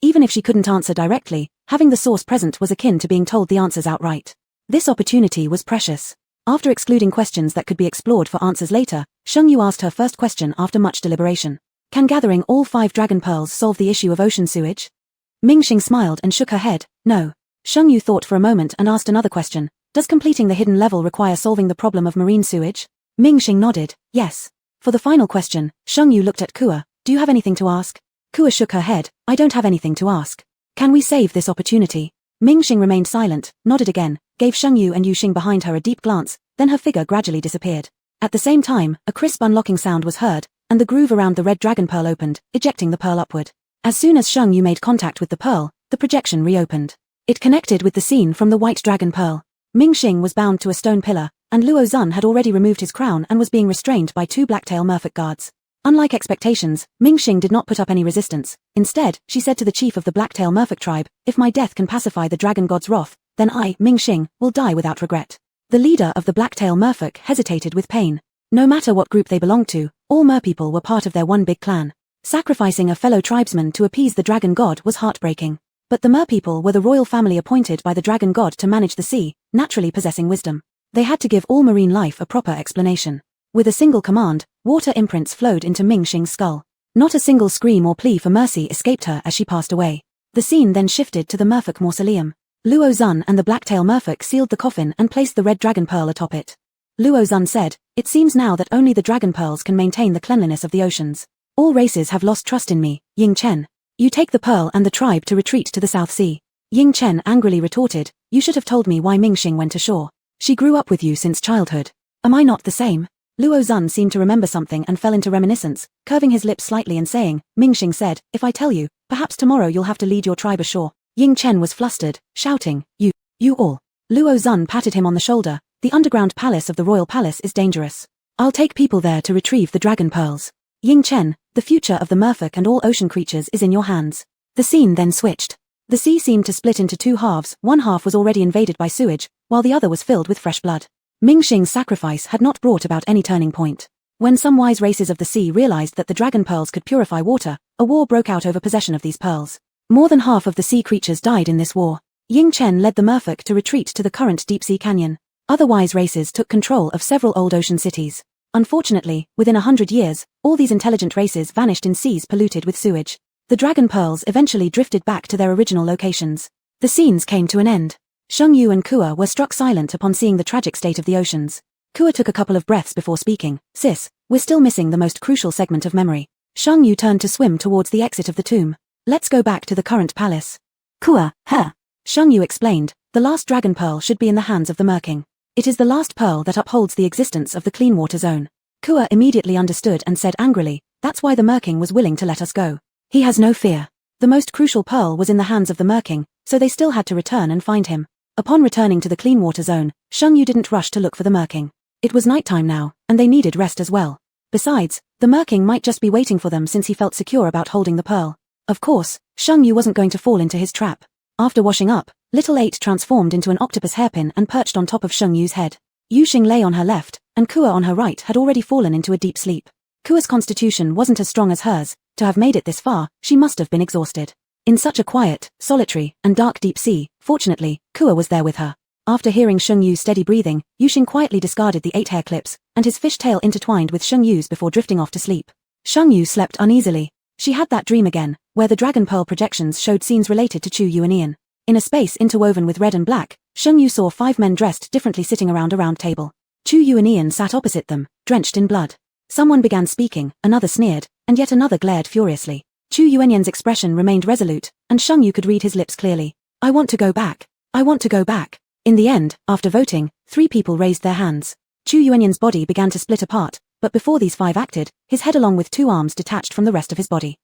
Even if she couldn't answer directly, having the source present was akin to being told the answers outright. This opportunity was precious. After excluding questions that could be explored for answers later, Sheng Yu asked her first question after much deliberation. Can gathering all 5 dragon pearls solve the issue of ocean sewage? Mingxing smiled and shook her head, no. Sheng Yu thought for a moment and asked another question. Does completing the hidden level require solving the problem of marine sewage? Mingxing nodded, yes. For the final question, Sheng Yu looked at Kua. Do you have anything to ask? Kua shook her head, I don't have anything to ask. Can we save this opportunity? Mingxing remained silent, nodded again, gave Sheng Yu and Yuxing behind her a deep glance, then her figure gradually disappeared. At the same time, a crisp unlocking sound was heard, and the groove around the red dragon pearl opened, ejecting the pearl upward. As soon as Sheng Yu made contact with the pearl, the projection reopened. It connected with the scene from the white dragon pearl. Mingxing was bound to a stone pillar, and Luo Zun had already removed his crown and was being restrained by 2 blacktail merfolk guards. Unlike expectations, Mingxing did not put up any resistance. Instead, she said to the chief of the blacktail merfolk tribe, if my death can pacify the dragon god's wrath, then I, Mingxing, will die without regret. The leader of the blacktail merfolk hesitated with pain. No matter what group they belonged to, all merpeople were part of their one big clan. Sacrificing a fellow tribesman to appease the dragon god was heartbreaking. But the merpeople were the royal family appointed by the dragon god to manage the sea, naturally possessing wisdom. They had to give all marine life a proper explanation. With a single command, water imprints flowed into Mingxing's skull. Not a single scream or plea for mercy escaped her as she passed away. The scene then shifted to the merfolk mausoleum. Luo Zun and the blacktail merfolk sealed the coffin and placed the red dragon pearl atop it. Luo Zun said, it seems now that only the dragon pearls can maintain the cleanliness of the oceans. All races have lost trust in me, Ying Chen. You take the pearl and the tribe to retreat to the South Sea. Ying Chen angrily retorted, you should have told me why Mingxing went ashore. She grew up with you since childhood. Am I not the same? Luo Zun seemed to remember something and fell into reminiscence, curving his lips slightly and saying, Mingxing said, if I tell you, perhaps tomorrow you'll have to lead your tribe ashore. Ying Chen was flustered, shouting, you all. Luo Zun patted him on the shoulder, the underground palace of the royal palace is dangerous. I'll take people there to retrieve the dragon pearls. Ying Chen, the future of the merfolk and all ocean creatures is in your hands. The scene then switched. The sea seemed to split into two halves. One half was already invaded by sewage, while the other was filled with fresh blood. Ming Xing's sacrifice had not brought about any turning point. When some wise races of the sea realized that the dragon pearls could purify water, a war broke out over possession of these pearls. More than half of the sea creatures died in this war. Ying Chen led the merfolk to retreat to the current deep-sea canyon. Other wise races took control of several old ocean cities. Unfortunately, within 100 years, all these intelligent races vanished in seas polluted with sewage. The dragon pearls eventually drifted back to their original locations. The scenes came to an end. Sheng Yu and Kua were struck silent upon seeing the tragic state of the oceans. Kua took a couple of breaths before speaking. Sis, we're still missing the most crucial segment of memory. Sheng Yu turned to swim towards the exit of the tomb. Let's go back to the current palace. Kua, her. Sheng Yu explained, the last dragon pearl should be in the hands of the merking. It is the last pearl that upholds the existence of the clean water zone. Kua immediately understood and said angrily, that's why the merking was willing to let us go. He has no fear. The most crucial pearl was in the hands of the merking, so they still had to return and find him. Upon returning to the clean water zone, Sheng Yu didn't rush to look for the merking. It was nighttime now, and they needed rest as well. Besides, the merking might just be waiting for them since he felt secure about holding the pearl. Of course, Sheng Yu wasn't going to fall into his trap. After washing up, Little 8 transformed into an octopus hairpin and perched on top of Sheng Yu's head. Yu Xing lay on her left, and Kua on her right had already fallen into a deep sleep. Kua's constitution wasn't as strong as hers. To have made it this far, she must have been exhausted. In such a quiet, solitary, and dark deep sea, fortunately, Kua was there with her. After hearing Sheng Yu's steady breathing, Yu Xing quietly discarded the 8 hair clips, and his fishtail intertwined with Sheng Yu's before drifting off to sleep. Sheng Yu slept uneasily. She had that dream again, where the dragon pearl projections showed scenes related to Chu Yu and Ian. In a space interwoven with red and black, Sheng Yu saw 5 men dressed differently sitting around a round table. Chu Yu and Ian sat opposite them, drenched in blood. Someone began speaking, another sneered, and yet another glared furiously. Chu Yuanyan's expression remained resolute, and Sheng Yu could read his lips clearly. I want to go back. I want to go back. In the end, after voting, 3 people raised their hands. Chu Yuanyan's body began to split apart, but before these 5 acted, his head along with 2 arms detached from the rest of his body.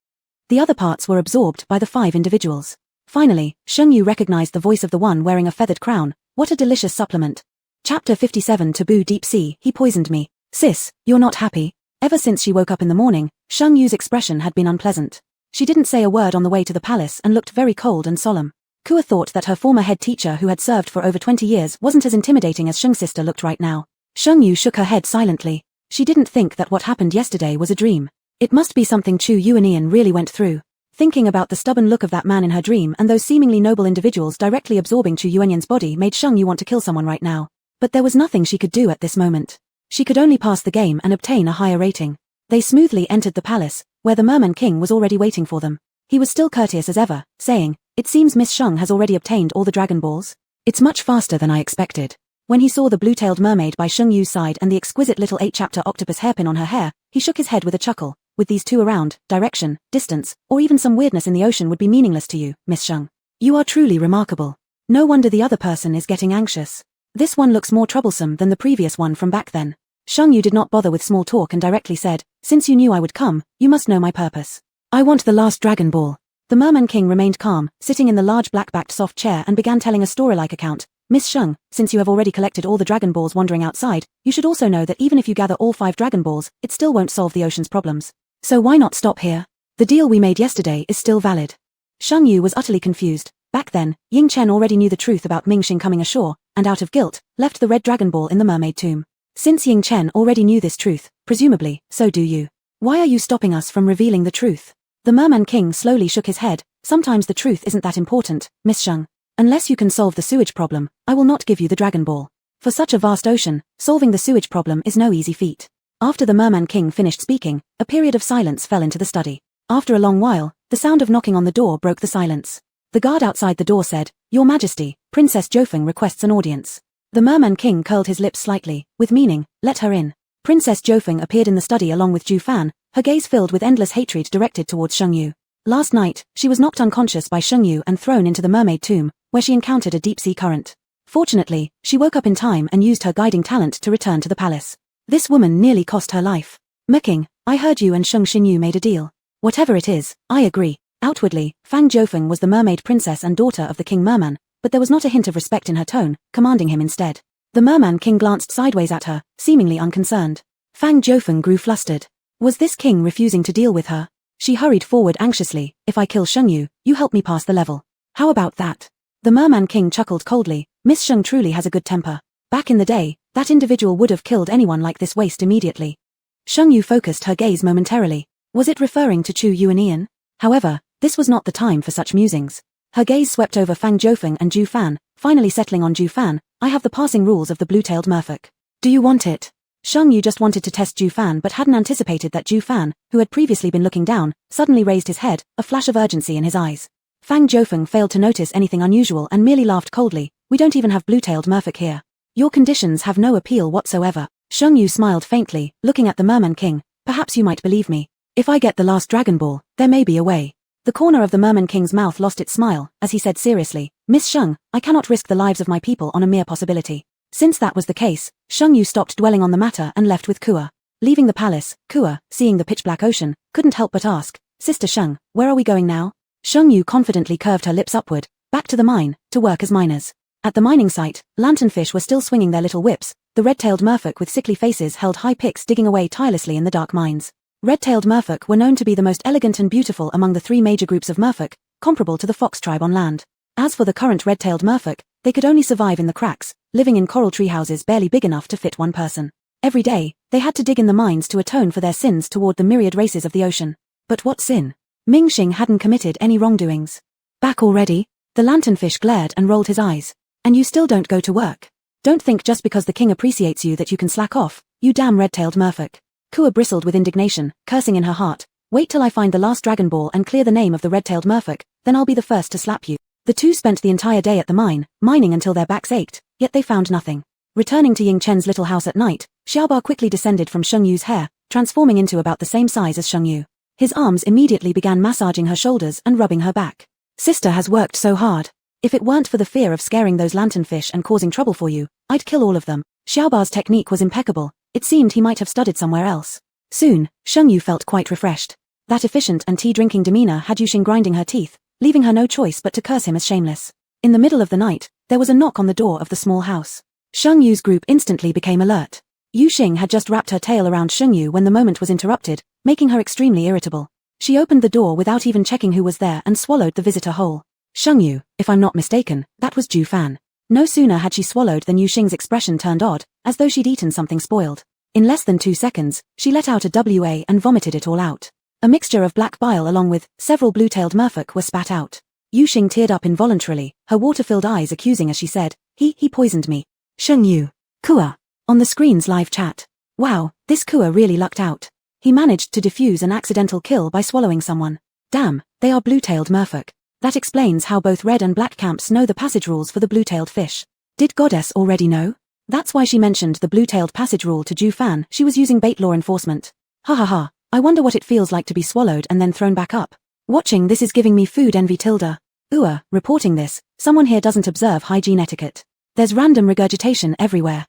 The other parts were absorbed by the 5 individuals. Finally, Sheng Yu recognized the voice of the one wearing a feathered crown. What a delicious supplement. Chapter 57 Taboo Deep Sea, he poisoned me. Sis, you're not happy. Ever since she woke up in the morning, Sheng Yu's expression had been unpleasant. She didn't say a word on the way to the palace and looked very cold and solemn. Kua thought that her former head teacher who had served for over 20 years wasn't as intimidating as Sheng's sister looked right now. Sheng Yu shook her head silently. She didn't think that what happened yesterday was a dream. It must be something Chu Yu and Ian really went through. Thinking about the stubborn look of that man in her dream and those seemingly noble individuals directly absorbing Chu Yuanyan's body made Sheng Yu want to kill someone right now. But there was nothing she could do at this moment. She could only pass the game and obtain a higher rating. They smoothly entered the palace, where the Merman King was already waiting for them. He was still courteous as ever, saying, it seems Miss Sheng has already obtained all the Dragon Balls. It's much faster than I expected. When he saw the blue-tailed mermaid by Sheng Yu's side and the exquisite little 8-chapter octopus hairpin on her hair, he shook his head with a chuckle. With these 2 around, direction, distance, or even some weirdness in the ocean would be meaningless to you, Miss Sheng. You are truly remarkable. No wonder the other person is getting anxious. This one looks more troublesome than the previous one from back then. Sheng Yu did not bother with small talk and directly said, since you knew I would come, you must know my purpose. I want the last Dragon Ball. The Merman King remained calm, sitting in the large black-backed soft chair and began telling a story-like account. Miss Sheng, since you have already collected all the Dragon Balls wandering outside, you should also know that even if you gather all 5 Dragon Balls, it still won't solve the ocean's problems. So why not stop here? The deal we made yesterday is still valid. Sheng Yu was utterly confused. Back then, Ying Chen already knew the truth about Ming Xing coming ashore, and out of guilt, left the red Dragon Ball in the mermaid tomb. Since Ying Chen already knew this truth, presumably, so do you. Why are you stopping us from revealing the truth? The Merman King slowly shook his head. Sometimes the truth isn't that important, Miss Sheng. Unless you can solve the sewage problem, I will not give you the Dragon Ball. For such a vast ocean, solving the sewage problem is no easy feat. After the Merman King finished speaking, a period of silence fell into the study. After a long while, the sound of knocking on the door broke the silence. The guard outside the door said, Your Majesty, Princess Jofeng requests an audience. The Merman King curled his lips slightly, with meaning, let her in. Princess Jofeng appeared in the study along with Ju Fan, her gaze filled with endless hatred directed towards Sheng Yu. Last night, she was knocked unconscious by Sheng Yu and thrown into the mermaid tomb, where she encountered a deep-sea current. Fortunately, she woke up in time and used her guiding talent to return to the palace. This woman nearly cost her life. Meking, I heard you and Sheng Xinyu made a deal. Whatever it is, I agree. Outwardly, Fang Jofeng was the mermaid princess and daughter of the King Merman, but there was not a hint of respect in her tone, commanding him instead. The Merman King glanced sideways at her, seemingly unconcerned. Fang Jiufeng grew flustered. Was this king refusing to deal with her? She hurried forward anxiously. If I kill Shengyu, you help me pass the level. How about that? The merman king chuckled coldly. Miss Sheng truly has a good temper. Back in the day, that individual would have killed anyone like this waste immediately. Shengyu focused her gaze momentarily. Was it referring to Chu Yuanian? However, this was not the time for such musings. Her gaze swept over Fang Jiufeng and Ju Fan, finally settling on Ju Fan. I have the passing rules of the blue-tailed merfolk. Do you want it? Shengyu just wanted to test Ju Fan but hadn't anticipated that Ju Fan, who had previously been looking down, suddenly raised his head, a flash of urgency in his eyes. Fang Jiufeng failed to notice anything unusual and merely laughed coldly. We don't even have blue-tailed merfolk here. Your conditions have no appeal whatsoever. Shengyu smiled faintly, looking at the Merman King. Perhaps you might believe me. If I get the last Dragon Ball, there may be a way. The corner of the Merman King's mouth lost its smile, as he said seriously, Miss Sheng, I cannot risk the lives of my people on a mere possibility. Since that was the case, Shengyu stopped dwelling on the matter and left with Kua. Leaving the palace, Kua, seeing the pitch-black ocean, couldn't help but ask, Sister Sheng, where are we going now? Shengyu confidently curved her lips upward, back to the mine, to work as miners. At the mining site, lanternfish were still swinging their little whips. The red-tailed merfolk with sickly faces held high picks digging away tirelessly in the dark mines. Red-tailed merfolk were known to be the most elegant and beautiful among the three major groups of merfolk, comparable to the fox tribe on land. As for the current red-tailed merfolk, they could only survive in the cracks, living in coral tree houses barely big enough to fit one person. Every day, they had to dig in the mines to atone for their sins toward the myriad races of the ocean. But what sin? Ming Xing hadn't committed any wrongdoings. Back already? The lanternfish glared and rolled his eyes. And you still don't go to work? Don't think just because the king appreciates you that you can slack off, you damn red-tailed merfolk. Kua bristled with indignation, cursing in her heart. Wait till I find the last Dragon Ball and clear the name of the red-tailed merfolk, then I'll be the first to slap you. The two spent the entire day at the mine, mining until their backs ached, yet they found nothing. Returning to Ying Chen's little house at night, Xiaoba quickly descended from Shengyu's hair, transforming into about the same size as Shengyu. His arms immediately began massaging her shoulders and rubbing her back. Sister has worked so hard. If it weren't for the fear of scaring those lanternfish and causing trouble for you, I'd kill all of them. Xiaoba's technique was impeccable. It seemed he might have studied somewhere else. Soon, Shengyu felt quite refreshed. That efficient and tea-drinking demeanor had Yuxing grinding her teeth, leaving her no choice but to curse him as shameless. In the middle of the night, there was a knock on the door of the small house. Shengyu's group instantly became alert. Yuxing had just wrapped her tail around Shengyu when the moment was interrupted, making her extremely irritable. She opened the door without even checking who was there and swallowed the visitor whole. Shengyu, if I'm not mistaken, that was Ju Fan. No sooner had she swallowed than Yuxing's expression turned odd, as though she'd eaten something spoiled. In less than 2 seconds, she let out a WA and vomited it all out. A mixture of black bile along with several blue-tailed merfolk were spat out. Yuxing teared up involuntarily, her water-filled eyes accusing as she said, He poisoned me. Shengyu. Kua. On the screen's live chat. Wow, this Kua really lucked out. He managed to defuse an accidental kill by swallowing someone. Damn, they are blue-tailed merfolk. That explains how both red and black camps know the passage rules for the blue-tailed fish. Did Goddess already know? That's why she mentioned the blue-tailed passage rule to Ju Fan. She was using bait law enforcement. Ha ha ha, I wonder what it feels like to be swallowed and then thrown back up. Watching this is giving me food envy tilde. Reporting this, someone here doesn't observe hygiene etiquette. There's random regurgitation everywhere.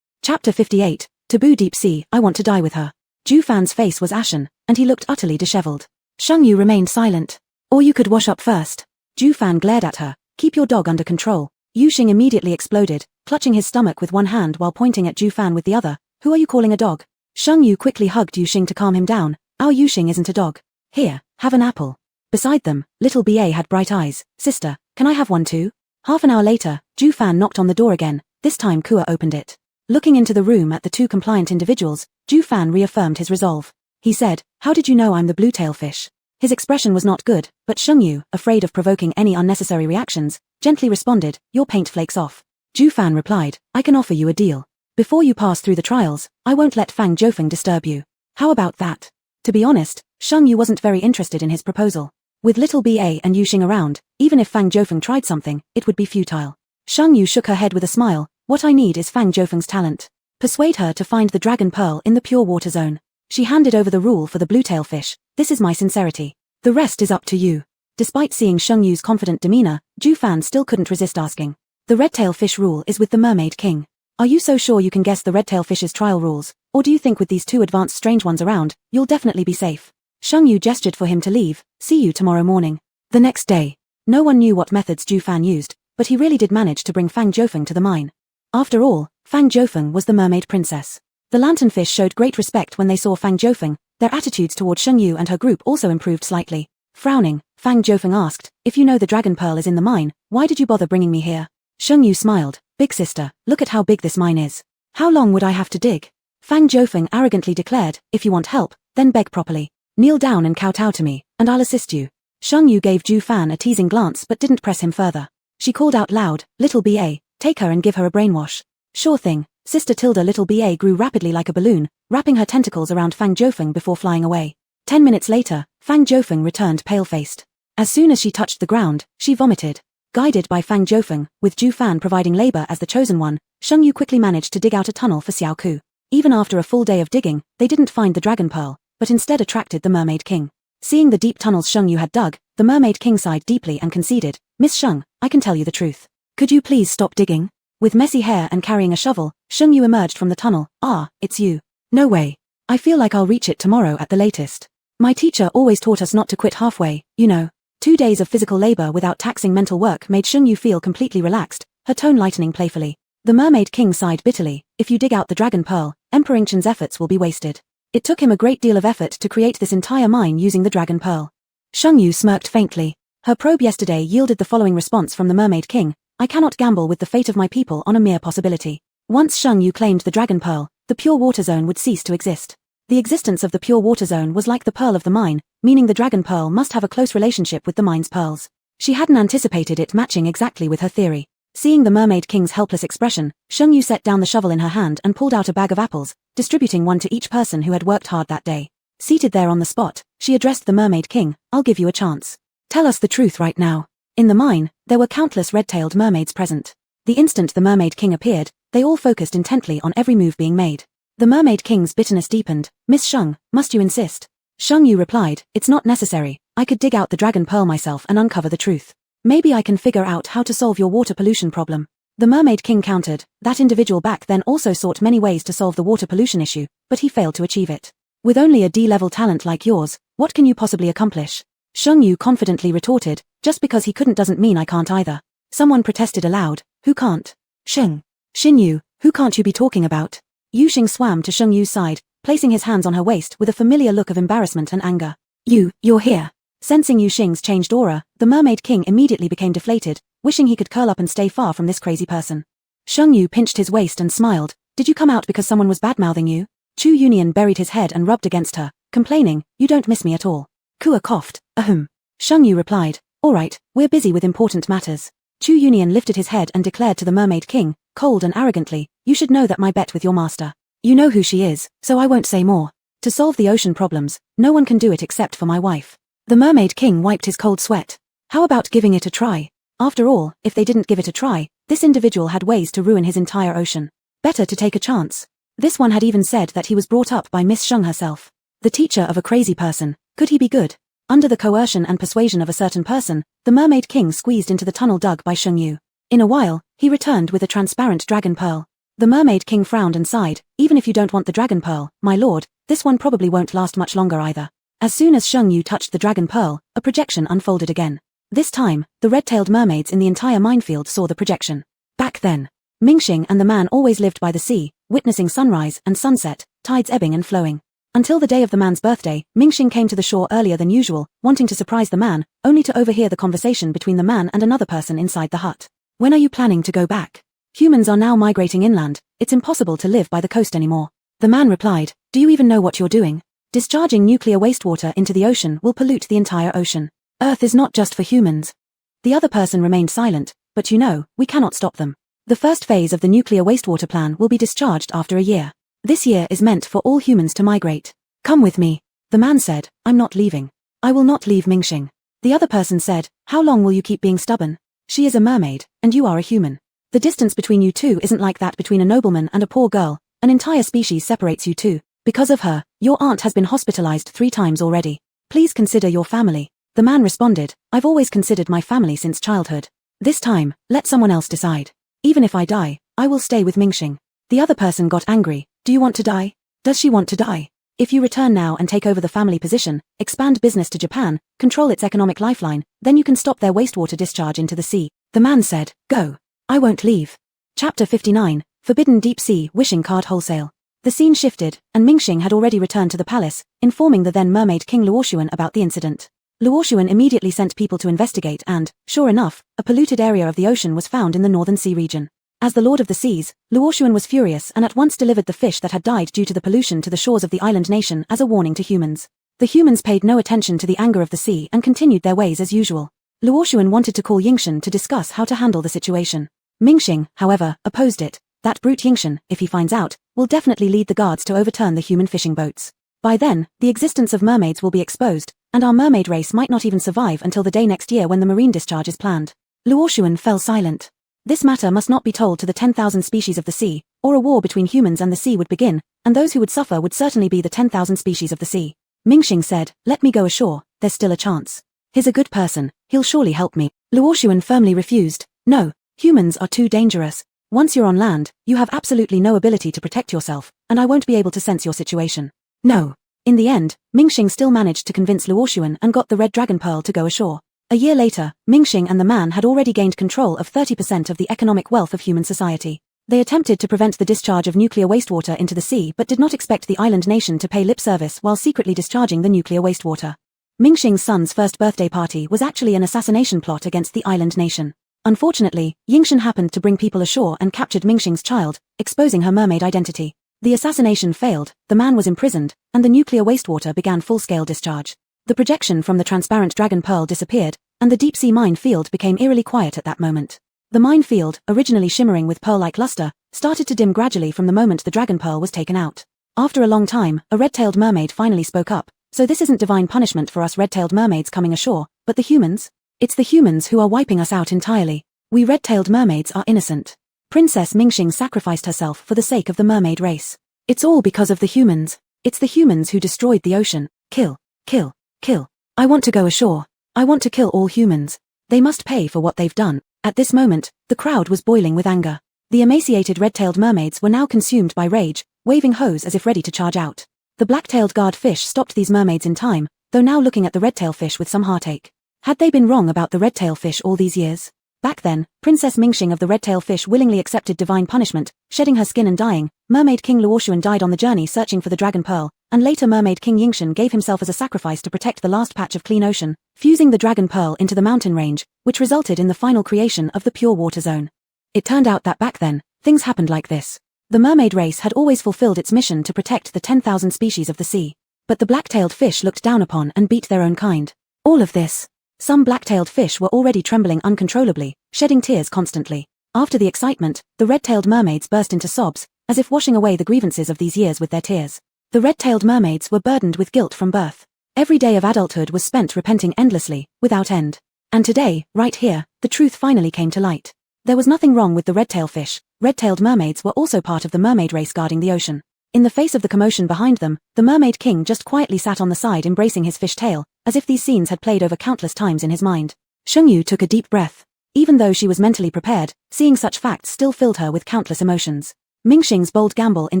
Chapter 58, Taboo Deep Sea, I want to die with her. Ju Fan's face was ashen, and he looked utterly disheveled. Shengyu remained silent. Or you could wash up first. Ju Fan glared at her. Keep your dog under control. Yuxing immediately exploded, clutching his stomach with one hand while pointing at Ju Fan with the other. Who are you calling a dog? Shengyu quickly hugged Yuxing to calm him down. Our Yuxing isn't a dog. Here, have an apple. Beside them, little BA had bright eyes. Sister, can I have one too? Half an hour later, Ju Fan knocked on the door again. This time Kua opened it. Looking into the room at the two compliant individuals, Ju Fan reaffirmed his resolve. He said, How did you know I'm the blue-tail fish? His expression was not good, but Shengyu, afraid of provoking any unnecessary reactions, gently responded, Your paint flakes off. Ju Fan replied, I can offer you a deal. Before you pass through the trials, I won't let Fang Jiufeng disturb you. How about that? To be honest, Shengyu wasn't very interested in his proposal. With little BA and Yuxing around, even if Fang Jiufeng tried something, it would be futile. Shengyu shook her head with a smile. What I need is Fang Jiufeng's talent. Persuade her to find the dragon pearl in the pure water zone. She handed over the rule for the blue-tail fish. This is my sincerity. The rest is up to you. Despite seeing Shengyu's confident demeanor, Ju Fan still couldn't resist asking. The red-tail fish rule is with the Mermaid King. Are you so sure you can guess the red-tail fish's trial rules, or do you think with these two advanced strange ones around, you'll definitely be safe? Shengyu gestured for him to leave. See you tomorrow morning. The next day. No one knew what methods Ju Fan used, but he really did manage to bring Fang Jiufeng to the mine. After all, Fang Jiufeng was the mermaid princess. The lanternfish showed great respect when they saw Fang Jiufeng. Their attitudes toward Shengyu and her group also improved slightly. Frowning, Fang Jiufeng asked, "If you know the dragon pearl is in the mine, why did you bother bringing me here?" Shengyu smiled, "Big sister, look at how big this mine is. How long would I have to dig?" Fang Jiufeng arrogantly declared, "If you want help, then beg properly. Kneel down and kowtow to me, and I'll assist you." Shengyu gave Ju Fan a teasing glance but didn't press him further. She called out loud, "Little B.A., take her and give her a brainwash." "Sure thing." Sister Tilda. Little B.A. grew rapidly like a balloon, wrapping her tentacles around Fang Jiufeng before flying away. 10 minutes later, Fang Jiufeng returned pale-faced. As soon as she touched the ground, she vomited. Guided by Fang Jiufeng, with Ju Fan providing labor as the chosen one, Shengyu quickly managed to dig out a tunnel for Xiao Ku. Even after a full day of digging, they didn't find the dragon pearl, but instead attracted the Mermaid King. Seeing the deep tunnels Shengyu had dug, the Mermaid King sighed deeply and conceded, "Miss Sheng, I can tell you the truth. Could you please stop digging?" With messy hair and carrying a shovel, Shengyu emerged from the tunnel. "Ah, it's you." "No way. I feel like I'll reach it tomorrow at the latest. My teacher always taught us not to quit halfway, you know." 2 days of physical labor without taxing mental work made Shengyu feel completely relaxed, her tone lightening playfully. The Mermaid King sighed bitterly, "If you dig out the dragon pearl, Emperor Ingchen's efforts will be wasted. It took him a great deal of effort to create this entire mine using the dragon pearl." Shengyu smirked faintly. Her probe yesterday yielded the following response from the Mermaid King: "I cannot gamble with the fate of my people on a mere possibility. Once Shengyu claimed the dragon pearl, the pure water zone would cease to exist. The existence of the pure water zone was like the pearl of the mine, meaning the dragon pearl must have a close relationship with the mine's pearls. She hadn't anticipated it matching exactly with her theory." Seeing the Mermaid King's helpless expression, Shengyu set down the shovel in her hand and pulled out a bag of apples, distributing one to each person who had worked hard that day. Seated there on the spot, she addressed the Mermaid King, "I'll give you a chance. Tell us the truth right now." In the mine, there were countless red-tailed mermaids present. The instant the Mermaid King appeared, they all focused intently on every move being made. The Mermaid King's bitterness deepened. "Miss Sheng, must you insist?" Shengyu replied, "It's not necessary. I could dig out the dragon pearl myself and uncover the truth. Maybe I can figure out how to solve your water pollution problem." The Mermaid King countered. That individual back then also sought many ways to solve the water pollution issue, but he failed to achieve it. "With only a D-level talent like yours, what can you possibly accomplish?" Shengyu confidently retorted, "Just because he couldn't doesn't mean I can't either." Someone protested aloud, "Who can't?" "Sheng. Xinyu, who can't you be talking about?" Yu Xing swam to Shengyu's side, placing his hands on her waist with a familiar look of embarrassment and anger. You're here." Sensing Yu Xing's changed aura, the Mermaid King immediately became deflated, wishing he could curl up and stay far from this crazy person. Shengyu pinched his waist and smiled. "Did you come out because someone was bad-mouthing you?" Chu Union buried his head and rubbed against her, complaining, "You don't miss me at all." Kua coughed. "Ahem." Shengyu replied, "All right, we're busy with important matters." Chu Union lifted his head and declared to the Mermaid King, cold and arrogantly, "You should know that my bet with your master. You know who she is, so I won't say more. To solve the ocean problems, no one can do it except for my wife." The Mermaid King wiped his cold sweat. How about giving it a try? After all, if they didn't give it a try, this individual had ways to ruin his entire ocean. Better to take a chance. This one had even said that he was brought up by Miss Sheng herself. The teacher of a crazy person. Could he be good? Under the coercion and persuasion of a certain person, the Mermaid King squeezed into the tunnel dug by Shengyu. In a while, he returned with a transparent dragon pearl. The Mermaid King frowned and sighed, "Even if you don't want the dragon pearl, my lord, this one probably won't last much longer either." As soon as Shengyu touched the dragon pearl, a projection unfolded again. This time, the red-tailed mermaids in the entire minefield saw the projection. Back then, Mingxing and the man always lived by the sea, witnessing sunrise and sunset, tides ebbing and flowing. Until the day of the man's birthday, Mingxing came to the shore earlier than usual, wanting to surprise the man, only to overhear the conversation between the man and another person inside the hut. "When are you planning to go back? Humans are now migrating inland. It's impossible to live by the coast anymore." The man replied, "Do you even know what you're doing? Discharging nuclear wastewater into the ocean will pollute the entire ocean. Earth is not just for humans." The other person remained silent, "But you know, we cannot stop them. The first phase of the nuclear wastewater plan will be discharged after a year. This year is meant for all humans to migrate. Come with me." The man said, "I'm not leaving. I will not leave Mingxing." The other person said, "How long will you keep being stubborn? She is a mermaid, and you are a human. The distance between you two isn't like that between a nobleman and a poor girl. An entire species separates you two. Because of her, your aunt has been hospitalized 3 times already. Please consider your family." The man responded, "I've always considered my family since childhood. This time, let someone else decide. Even if I die, I will stay with Mingxing." The other person got angry. "Do you want to die? Does she want to die? If you return now and take over the family position, expand business to Japan, control its economic lifeline, then you can stop their wastewater discharge into the sea." The man said, "Go. I won't leave." Chapter 59, Forbidden Deep Sea Wishing Card Wholesale. The scene shifted, and Mingxing had already returned to the palace, informing the then mermaid king Luoshuan about the incident. Luoshuan immediately sent people to investigate and, sure enough, a polluted area of the ocean was found in the northern sea region. As the Lord of the Seas, Luoshuan was furious and at once delivered the fish that had died due to the pollution to the shores of the island nation as a warning to humans. The humans paid no attention to the anger of the sea and continued their ways as usual. Luoshuan wanted to call Yingshan to discuss how to handle the situation. Mingxing, however, opposed it. That brute Yingshan, if he finds out, will definitely lead the guards to overturn the human fishing boats. By then, the existence of mermaids will be exposed, and our mermaid race might not even survive until the day next year when the marine discharge is planned. Luoshuan fell silent. This matter must not be told to the 10,000 species of the sea, or a war between humans and the sea would begin, and those who would suffer would certainly be the 10,000 species of the sea. Mingxing said, "Let me go ashore, there's still a chance. He's a good person, he'll surely help me." Luoshuan firmly refused. "No, humans are too dangerous. Once you're on land, you have absolutely no ability to protect yourself, and I won't be able to sense your situation. No." In the end, Mingxing still managed to convince Luoshuan and got the red dragon pearl to go ashore. A year later, Mingxing and the man had already gained control of 30% of the economic wealth of human society. They attempted to prevent the discharge of nuclear wastewater into the sea but did not expect the island nation to pay lip service while secretly discharging the nuclear wastewater. Mingxing's son's first birthday party was actually an assassination plot against the island nation. Unfortunately, Yingshan happened to bring people ashore and captured Mingxing's child, exposing her mermaid identity. The assassination failed, the man was imprisoned, and the nuclear wastewater began full-scale discharge. The projection from the transparent dragon pearl disappeared, and the deep-sea mine field became eerily quiet at that moment. The mine field, originally shimmering with pearl-like luster, started to dim gradually from the moment the dragon pearl was taken out. After a long time, a red-tailed mermaid finally spoke up. "So this isn't divine punishment for us red-tailed mermaids coming ashore, but the humans? It's the humans who are wiping us out entirely. We red-tailed mermaids are innocent. Princess Mingxing sacrificed herself for the sake of the mermaid race. It's all because of the humans. It's the humans who destroyed the ocean. Kill, kill, kill. I want to go ashore. I want to kill all humans. They must pay for what they've done." At this moment, the crowd was boiling with anger. The emaciated red-tailed mermaids were now consumed by rage, waving hose as if ready to charge out. The black-tailed guard fish stopped these mermaids in time, though now looking at the red-tail fish with some heartache. Had they been wrong about the red-tail fish all these years? Back then, Princess Mingxing of the red-tail fish willingly accepted divine punishment, shedding her skin and dying. Mermaid King Luoshuan died on the journey searching for the dragon pearl, and later Mermaid King Yingshan gave himself as a sacrifice to protect the last patch of clean ocean, fusing the dragon pearl into the mountain range, which resulted in the final creation of the pure water zone. It turned out that back then, things happened like this. The mermaid race had always fulfilled its mission to protect the 10,000 species of the sea. But the black-tailed fish looked down upon and beat their own kind. All of this. Some black-tailed fish were already trembling uncontrollably, shedding tears constantly. After the excitement, the red-tailed mermaids burst into sobs, as if washing away the grievances of these years with their tears. The red-tailed mermaids were burdened with guilt from birth. Every day of adulthood was spent repenting endlessly, without end. And today, right here, the truth finally came to light. There was nothing wrong with the red-tail fish. Red-tailed mermaids were also part of the mermaid race guarding the ocean. In the face of the commotion behind them, the mermaid king just quietly sat on the side embracing his fish tail, as if these scenes had played over countless times in his mind. Shengyu took a deep breath. Even though she was mentally prepared, seeing such facts still filled her with countless emotions. Mingxing's bold gamble in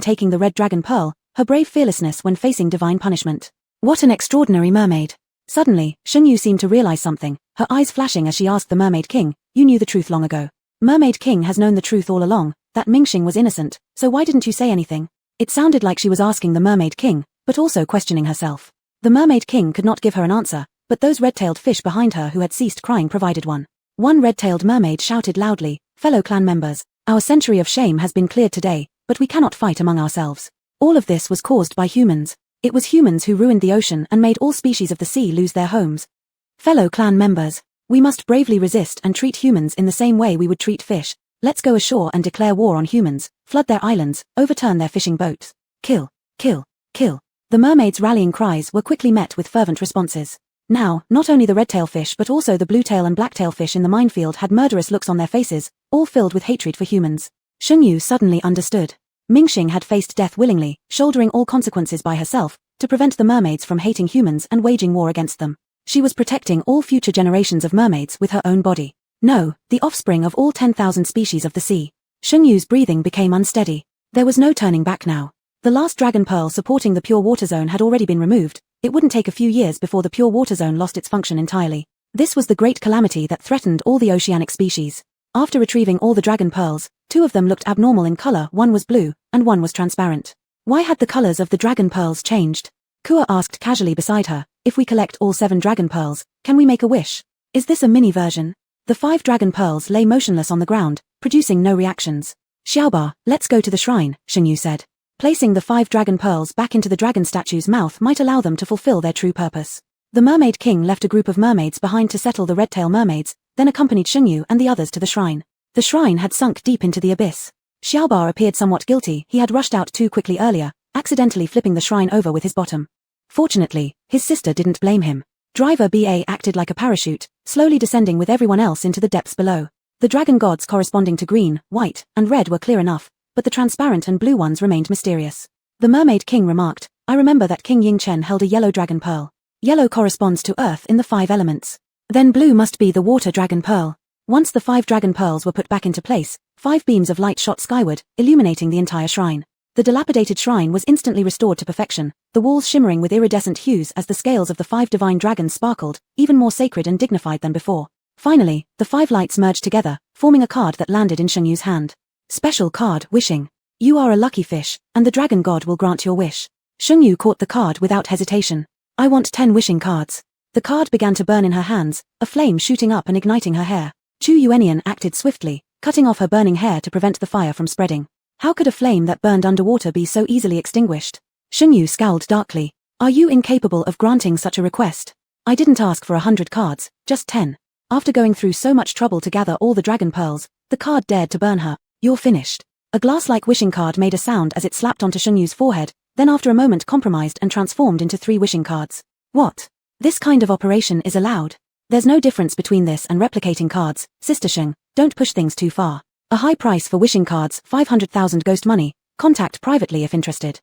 taking the red dragon pearl, her brave fearlessness when facing divine punishment. What an extraordinary mermaid. Suddenly, Shengyu seemed to realize something, her eyes flashing as she asked the mermaid king, "You knew the truth long ago." Mermaid king has known the truth all along, that Mingxing was innocent, so why didn't you say anything? It sounded like she was asking the mermaid king, but also questioning herself. The mermaid king could not give her an answer, but those red-tailed fish behind her who had ceased crying provided one. One red-tailed mermaid shouted loudly, "Fellow clan members, our century of shame has been cleared today, but we cannot fight among ourselves. All of this was caused by humans. It was humans who ruined the ocean and made all species of the sea lose their homes. Fellow clan members, we must bravely resist and treat humans in the same way we would treat fish. Let's go ashore and declare war on humans, flood their islands, overturn their fishing boats. Kill, kill, kill." The mermaids' rallying cries were quickly met with fervent responses. Now, not only the red-tail fish but also the blue-tail and black-tail fish in the minefield had murderous looks on their faces, all filled with hatred for humans. Shengyu suddenly understood. Mingxing had faced death willingly, shouldering all consequences by herself, to prevent the mermaids from hating humans and waging war against them. She was protecting all future generations of mermaids with her own body. No, the offspring of all 10,000 species of the sea. Shengyu's breathing became unsteady. There was no turning back now. The last dragon pearl supporting the pure water zone had already been removed. It wouldn't take a few years before the pure water zone lost its function entirely. This was the great calamity that threatened all the oceanic species. After retrieving all the dragon pearls, 2 of them looked abnormal in color, one was blue, and one was transparent. Why had the colors of the dragon pearls changed? Kua asked casually beside her, if we collect all 7 dragon pearls, can we make a wish? Is this a mini version? The 5 dragon pearls lay motionless on the ground, producing no reactions. Xiaoba, let's go to the shrine, Shengyu said. Placing the 5 dragon pearls back into the dragon statue's mouth might allow them to fulfill their true purpose. The Mermaid King left a group of mermaids behind to settle the red-tail mermaids, then accompanied Shengyu and the others to the shrine. The shrine had sunk deep into the abyss. Xiaoba appeared somewhat guilty. He had rushed out too quickly earlier, accidentally flipping the shrine over with his bottom. Fortunately, his sister didn't blame him. Driver BA acted like a parachute, slowly descending with everyone else into the depths below. The dragon gods corresponding to green, white, and red were clear enough, but the transparent and blue ones remained mysterious. The Mermaid King remarked, I remember that King Yingchen held a yellow dragon pearl. Yellow corresponds to earth in the 5 elements. Then blue must be the water dragon pearl. Once the 5 dragon pearls were put back into place, 5 beams of light shot skyward, illuminating the entire shrine. The dilapidated shrine was instantly restored to perfection, the walls shimmering with iridescent hues as the scales of the 5 divine dragons sparkled, even more sacred and dignified than before. Finally, the 5 lights merged together, forming a card that landed in Shengyu's hand. Special card, wishing. You are a lucky fish, and the dragon god will grant your wish. Shengyu caught the card without hesitation. I want 10 wishing cards. The card began to burn in her hands, a flame shooting up and igniting her hair. Chu Yuenian acted swiftly, cutting off her burning hair to prevent the fire from spreading. How could a flame that burned underwater be so easily extinguished? Shengyu scowled darkly. Are you incapable of granting such a request? I didn't ask for 100 cards, just 10. After going through so much trouble to gather all the dragon pearls, the card dared to burn her. You're finished. A glass-like wishing card made a sound as it slapped onto Shenyu's forehead, then after a moment compromised and transformed into 3 wishing cards. What? This kind of operation is allowed. There's no difference between this and replicating cards, Sister Sheng, don't push things too far. A high price for wishing cards, 500,000 ghost money, contact privately if interested.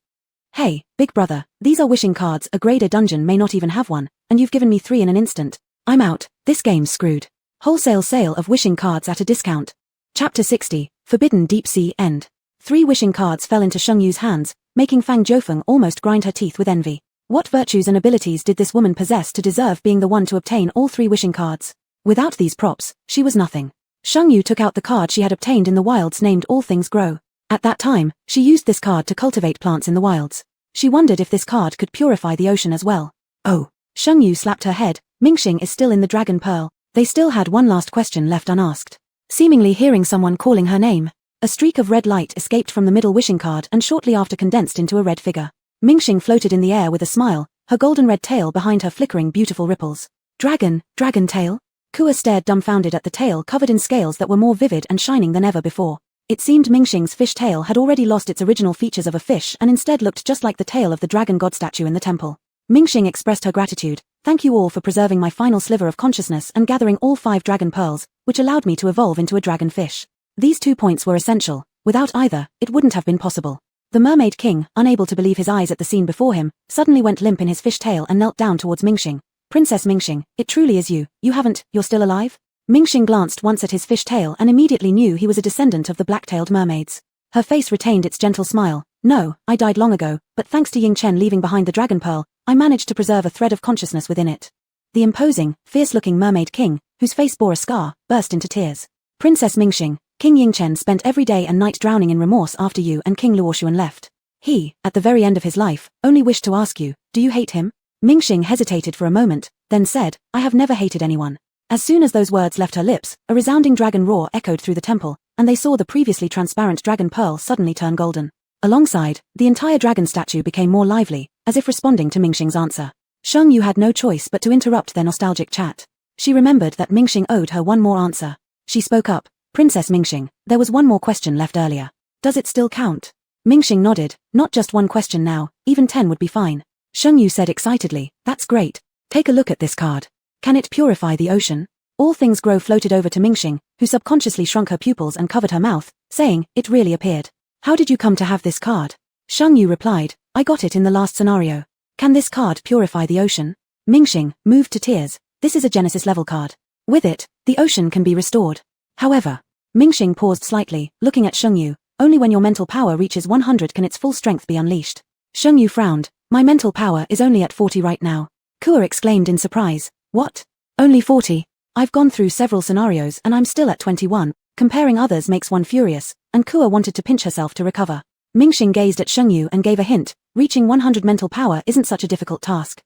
Hey, big brother, these are wishing cards, a grade A dungeon may not even have one, and you've given me 3 in an instant. I'm out, this game's screwed. Wholesale sale of wishing cards at a discount. Chapter 60, Forbidden Deep Sea End. 3 wishing cards fell into Shengyu's hands, making Fang Jiufeng almost grind her teeth with envy. What virtues and abilities did this woman possess to deserve being the one to obtain all 3 wishing cards? Without these props, she was nothing. Shengyu took out the card she had obtained in the wilds named All Things Grow. At that time, she used this card to cultivate plants in the wilds. She wondered if this card could purify the ocean as well. Oh. Shengyu slapped her head. Mingxing is still in the Dragon Pearl. They still had one last question left unasked. Seemingly hearing someone calling her name, a streak of red light escaped from the middle wishing card and shortly after condensed into a red figure. Mingxing floated in the air with a smile, her golden red tail behind her flickering beautiful ripples. Dragon tail? Kua stared dumbfounded at the tail covered in scales that were more vivid and shining than ever before. It seemed Mingxing's fish tail had already lost its original features of a fish and instead looked just like the tail of the dragon god statue in the temple. Mingxing expressed her gratitude. Thank you all for preserving my final sliver of consciousness and gathering all 5 dragon pearls, which allowed me to evolve into a dragon fish. These 2 points were essential. Without either, it wouldn't have been possible. The Mermaid King, unable to believe his eyes at the scene before him, suddenly went limp in his fish tail and knelt down towards Mingxing. Princess Mingxing, it truly is you. You're still alive? Mingxing glanced once at his fish tail and immediately knew he was a descendant of the black-tailed mermaids. Her face retained its gentle smile. No, I died long ago, but thanks to Ying Chen leaving behind the dragon pearl, I managed to preserve a thread of consciousness within it. The imposing, fierce-looking Mermaid King, whose face bore a scar, burst into tears. Princess Mingxing, King Ying Chen spent every day and night drowning in remorse after you and King Luoshuan left. He, at the very end of his life, only wished to ask you, do you hate him? Mingxing hesitated for a moment, then said, I have never hated anyone. As soon as those words left her lips, a resounding dragon roar echoed through the temple, and they saw the previously transparent dragon pearl suddenly turn golden. Alongside, the entire dragon statue became more lively, as if responding to Mingxing's answer. Shengyu had no choice but to interrupt their nostalgic chat. She remembered that Mingxing owed her one more answer. She spoke up, Princess Mingxing, there was one more question left earlier. Does it still count? Mingxing nodded, not just one question now, even 10 would be fine. Shengyu said excitedly, that's great. Take a look at this card. Can it purify the ocean? All Things Grow floated over to Mingxing, who subconsciously shrunk her pupils and covered her mouth, saying, it really appeared. How did you come to have this card? Shengyu replied, I got it in the last scenario. Can this card purify the ocean? Mingxing, moved to tears, this is a Genesis level card. With it, the ocean can be restored. However, Mingxing paused slightly, looking at Shengyu, only when your mental power reaches 100 can its full strength be unleashed. Shengyu frowned, my mental power is only at 40 right now. Kua exclaimed in surprise, what? Only 40? I've gone through several scenarios and I'm still at 21, comparing others makes one furious, and Kua wanted to pinch herself to recover. Mingxing gazed at Shengyu and gave a hint, reaching 100 mental power isn't such a difficult task.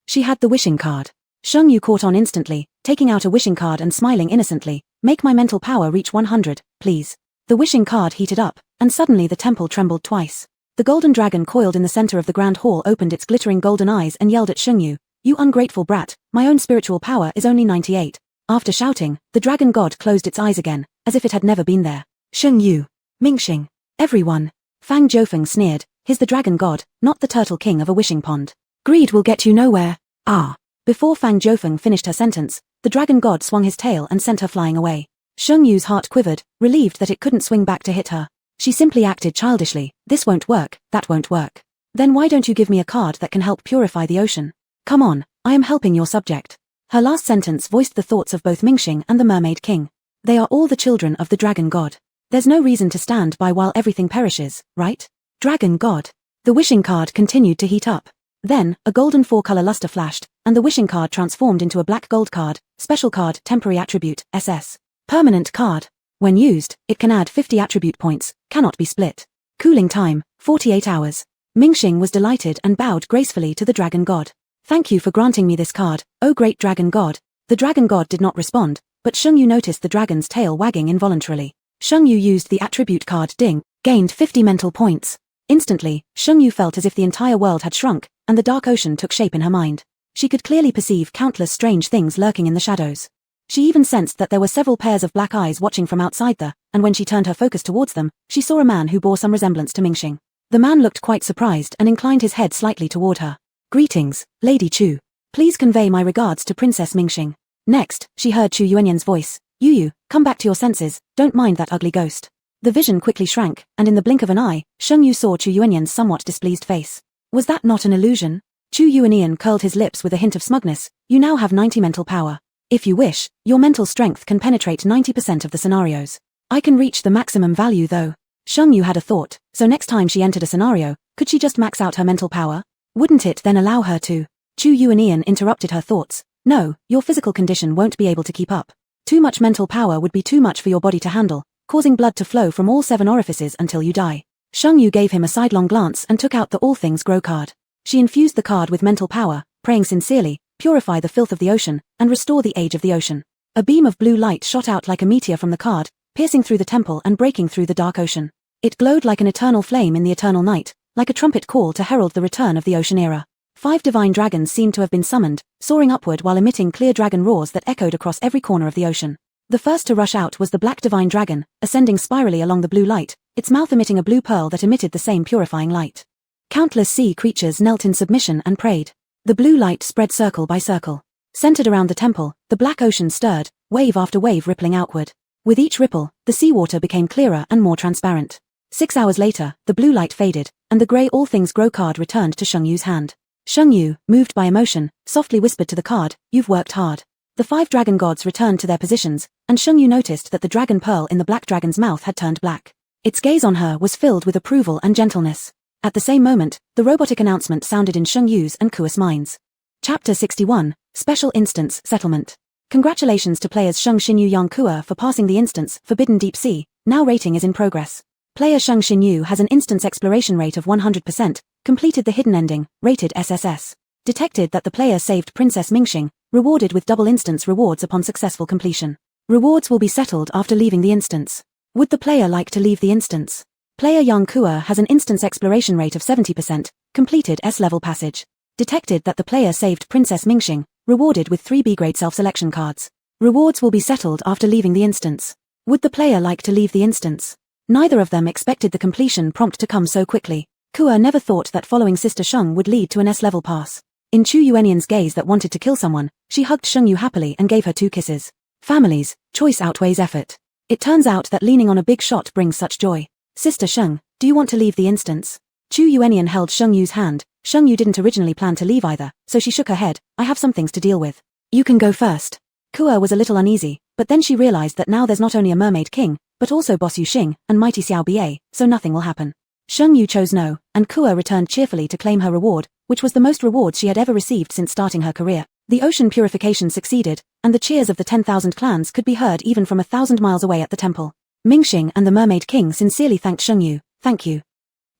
She had the wishing card. Shengyu caught on instantly, taking out a wishing card and smiling innocently. Make my mental power reach 100, please. The wishing card heated up, and suddenly the temple trembled twice. The golden dragon coiled in the center of the grand hall opened its glittering golden eyes and yelled at Shengyu, "You ungrateful brat, my own spiritual power is only 98. After shouting, the dragon god closed its eyes again, as if it had never been there. Shengyu. Mingxing. Everyone. Fang Jiufeng sneered, he's the dragon god, not the turtle king of a wishing pond. Greed will get you nowhere. Ah. Before Fang Jiufeng finished her sentence, the dragon god swung his tail and sent her flying away. Shengyu's heart quivered, relieved that it couldn't swing back to hit her. She simply acted childishly, this won't work, that won't work. Then why don't you give me a card that can help purify the ocean? Come on, I am helping your subject. Her last sentence voiced the thoughts of both Mingxing and the Mermaid King. They are all the children of the dragon god. There's no reason to stand by while everything perishes, right? Dragon god. The wishing card continued to heat up. Then, a golden 4-color luster flashed, and the wishing card transformed into a black gold card, special card, temporary attribute, SS. Permanent card. When used, it can add 50 attribute points, cannot be split. Cooling time, 48 hours. Mingxing was delighted and bowed gracefully to the dragon god. Thank you for granting me this card, O great dragon god. The dragon god did not respond, but Shengyu noticed the dragon's tail wagging involuntarily. Shengyu used the attribute card Ding, gained 50 mental points. Instantly, Shengyu felt as if the entire world had shrunk, and the dark ocean took shape in her mind. She could clearly perceive countless strange things lurking in the shadows. She even sensed that there were several pairs of black eyes watching from outside and when she turned her focus towards them, she saw a man who bore some resemblance to Mingxing. The man looked quite surprised and inclined his head slightly toward her. Greetings, Lady Chu. Please convey my regards to Princess Mingxing. Next, she heard Chu Yuanyan's voice. Yu, come back to your senses, don't mind that ugly ghost. The vision quickly shrank, and in the blink of an eye, Shengyu saw Chu Yuanyan's somewhat displeased face. Was that not an illusion? Chu Yuanyan curled his lips with a hint of smugness. You now have 90 mental power. If you wish, your mental strength can penetrate 90% of the scenarios. I can reach the maximum value though. Shengyu had a thought, so next time she entered a scenario, could she just max out her mental power? Wouldn't it then allow her to? Chu Yuanyan interrupted her thoughts. No, your physical condition won't be able to keep up. Too much mental power would be too much for your body to handle, causing blood to flow from all 7 orifices until you die. Shengyu gave him a sidelong glance and took out the All Things Grow card. She infused the card with mental power, praying sincerely, purify the filth of the ocean, and restore the age of the ocean. A beam of blue light shot out like a meteor from the card, piercing through the temple and breaking through the dark ocean. It glowed like an eternal flame in the eternal night, like a trumpet call to herald the return of the ocean era. 5 divine dragons seemed to have been summoned, soaring upward while emitting clear dragon roars that echoed across every corner of the ocean. The first to rush out was the black divine dragon, ascending spirally along the blue light, its mouth emitting a blue pearl that emitted the same purifying light. Countless sea creatures knelt in submission and prayed. The blue light spread circle by circle. Centered around the temple, the black ocean stirred, wave after wave rippling outward. With each ripple, the seawater became clearer and more transparent. 6 hours later, the blue light faded, and the grey All Things Grow card returned to Shengyu's hand. Shengyu, moved by emotion, softly whispered to the card, "You've worked hard." The 5 dragon gods returned to their positions, and Shengyu noticed that the dragon pearl in the black dragon's mouth had turned black. Its gaze on her was filled with approval and gentleness. At the same moment, the robotic announcement sounded in Shengyu's and Kua's minds. Chapter 61, Special Instance Settlement. Congratulations to players Sheng Xinyu Yang Kua for passing the instance Forbidden Deep Sea. Now rating is in progress. Player Sheng Xinyu has an instance exploration rate of 100%, completed the hidden ending, rated SSS. Detected that the player saved Princess Mingxing, rewarded with double instance rewards upon successful completion. Rewards will be settled after leaving the instance. Would the player like to leave the instance? Player Yang Kua has an instance exploration rate of 70%, completed S-level passage. Detected that the player saved Princess Mingxing, rewarded with 3 B-grade self-selection cards. Rewards will be settled after leaving the instance. Would the player like to leave the instance? Neither of them expected the completion prompt to come so quickly. Kua never thought that following Sister Sheng would lead to an S-level pass. In Chu Yuanyan's gaze that wanted to kill someone, she hugged Shengyu happily and gave her 2 kisses. Families, choice outweighs effort. It turns out that leaning on a big shot brings such joy. Sister Sheng, do you want to leave the instance? Chu Yuanyan held Shengyu's hand. Shengyu didn't originally plan to leave either, so she shook her head. I have some things to deal with. You can go first. Kua was a little uneasy, but then she realized that now there's not only a mermaid king, but also Boss Yu Xing and mighty Xiao Ba, so nothing will happen. Shengyu chose no, and Kua returned cheerfully to claim her reward, which was the most rewards she had ever received since starting her career. The ocean purification succeeded, and the cheers of the 10,000 clans could be heard even from 1,000 miles away at the temple. Mingxing and the Mermaid King sincerely thanked Shengyu. Thank you.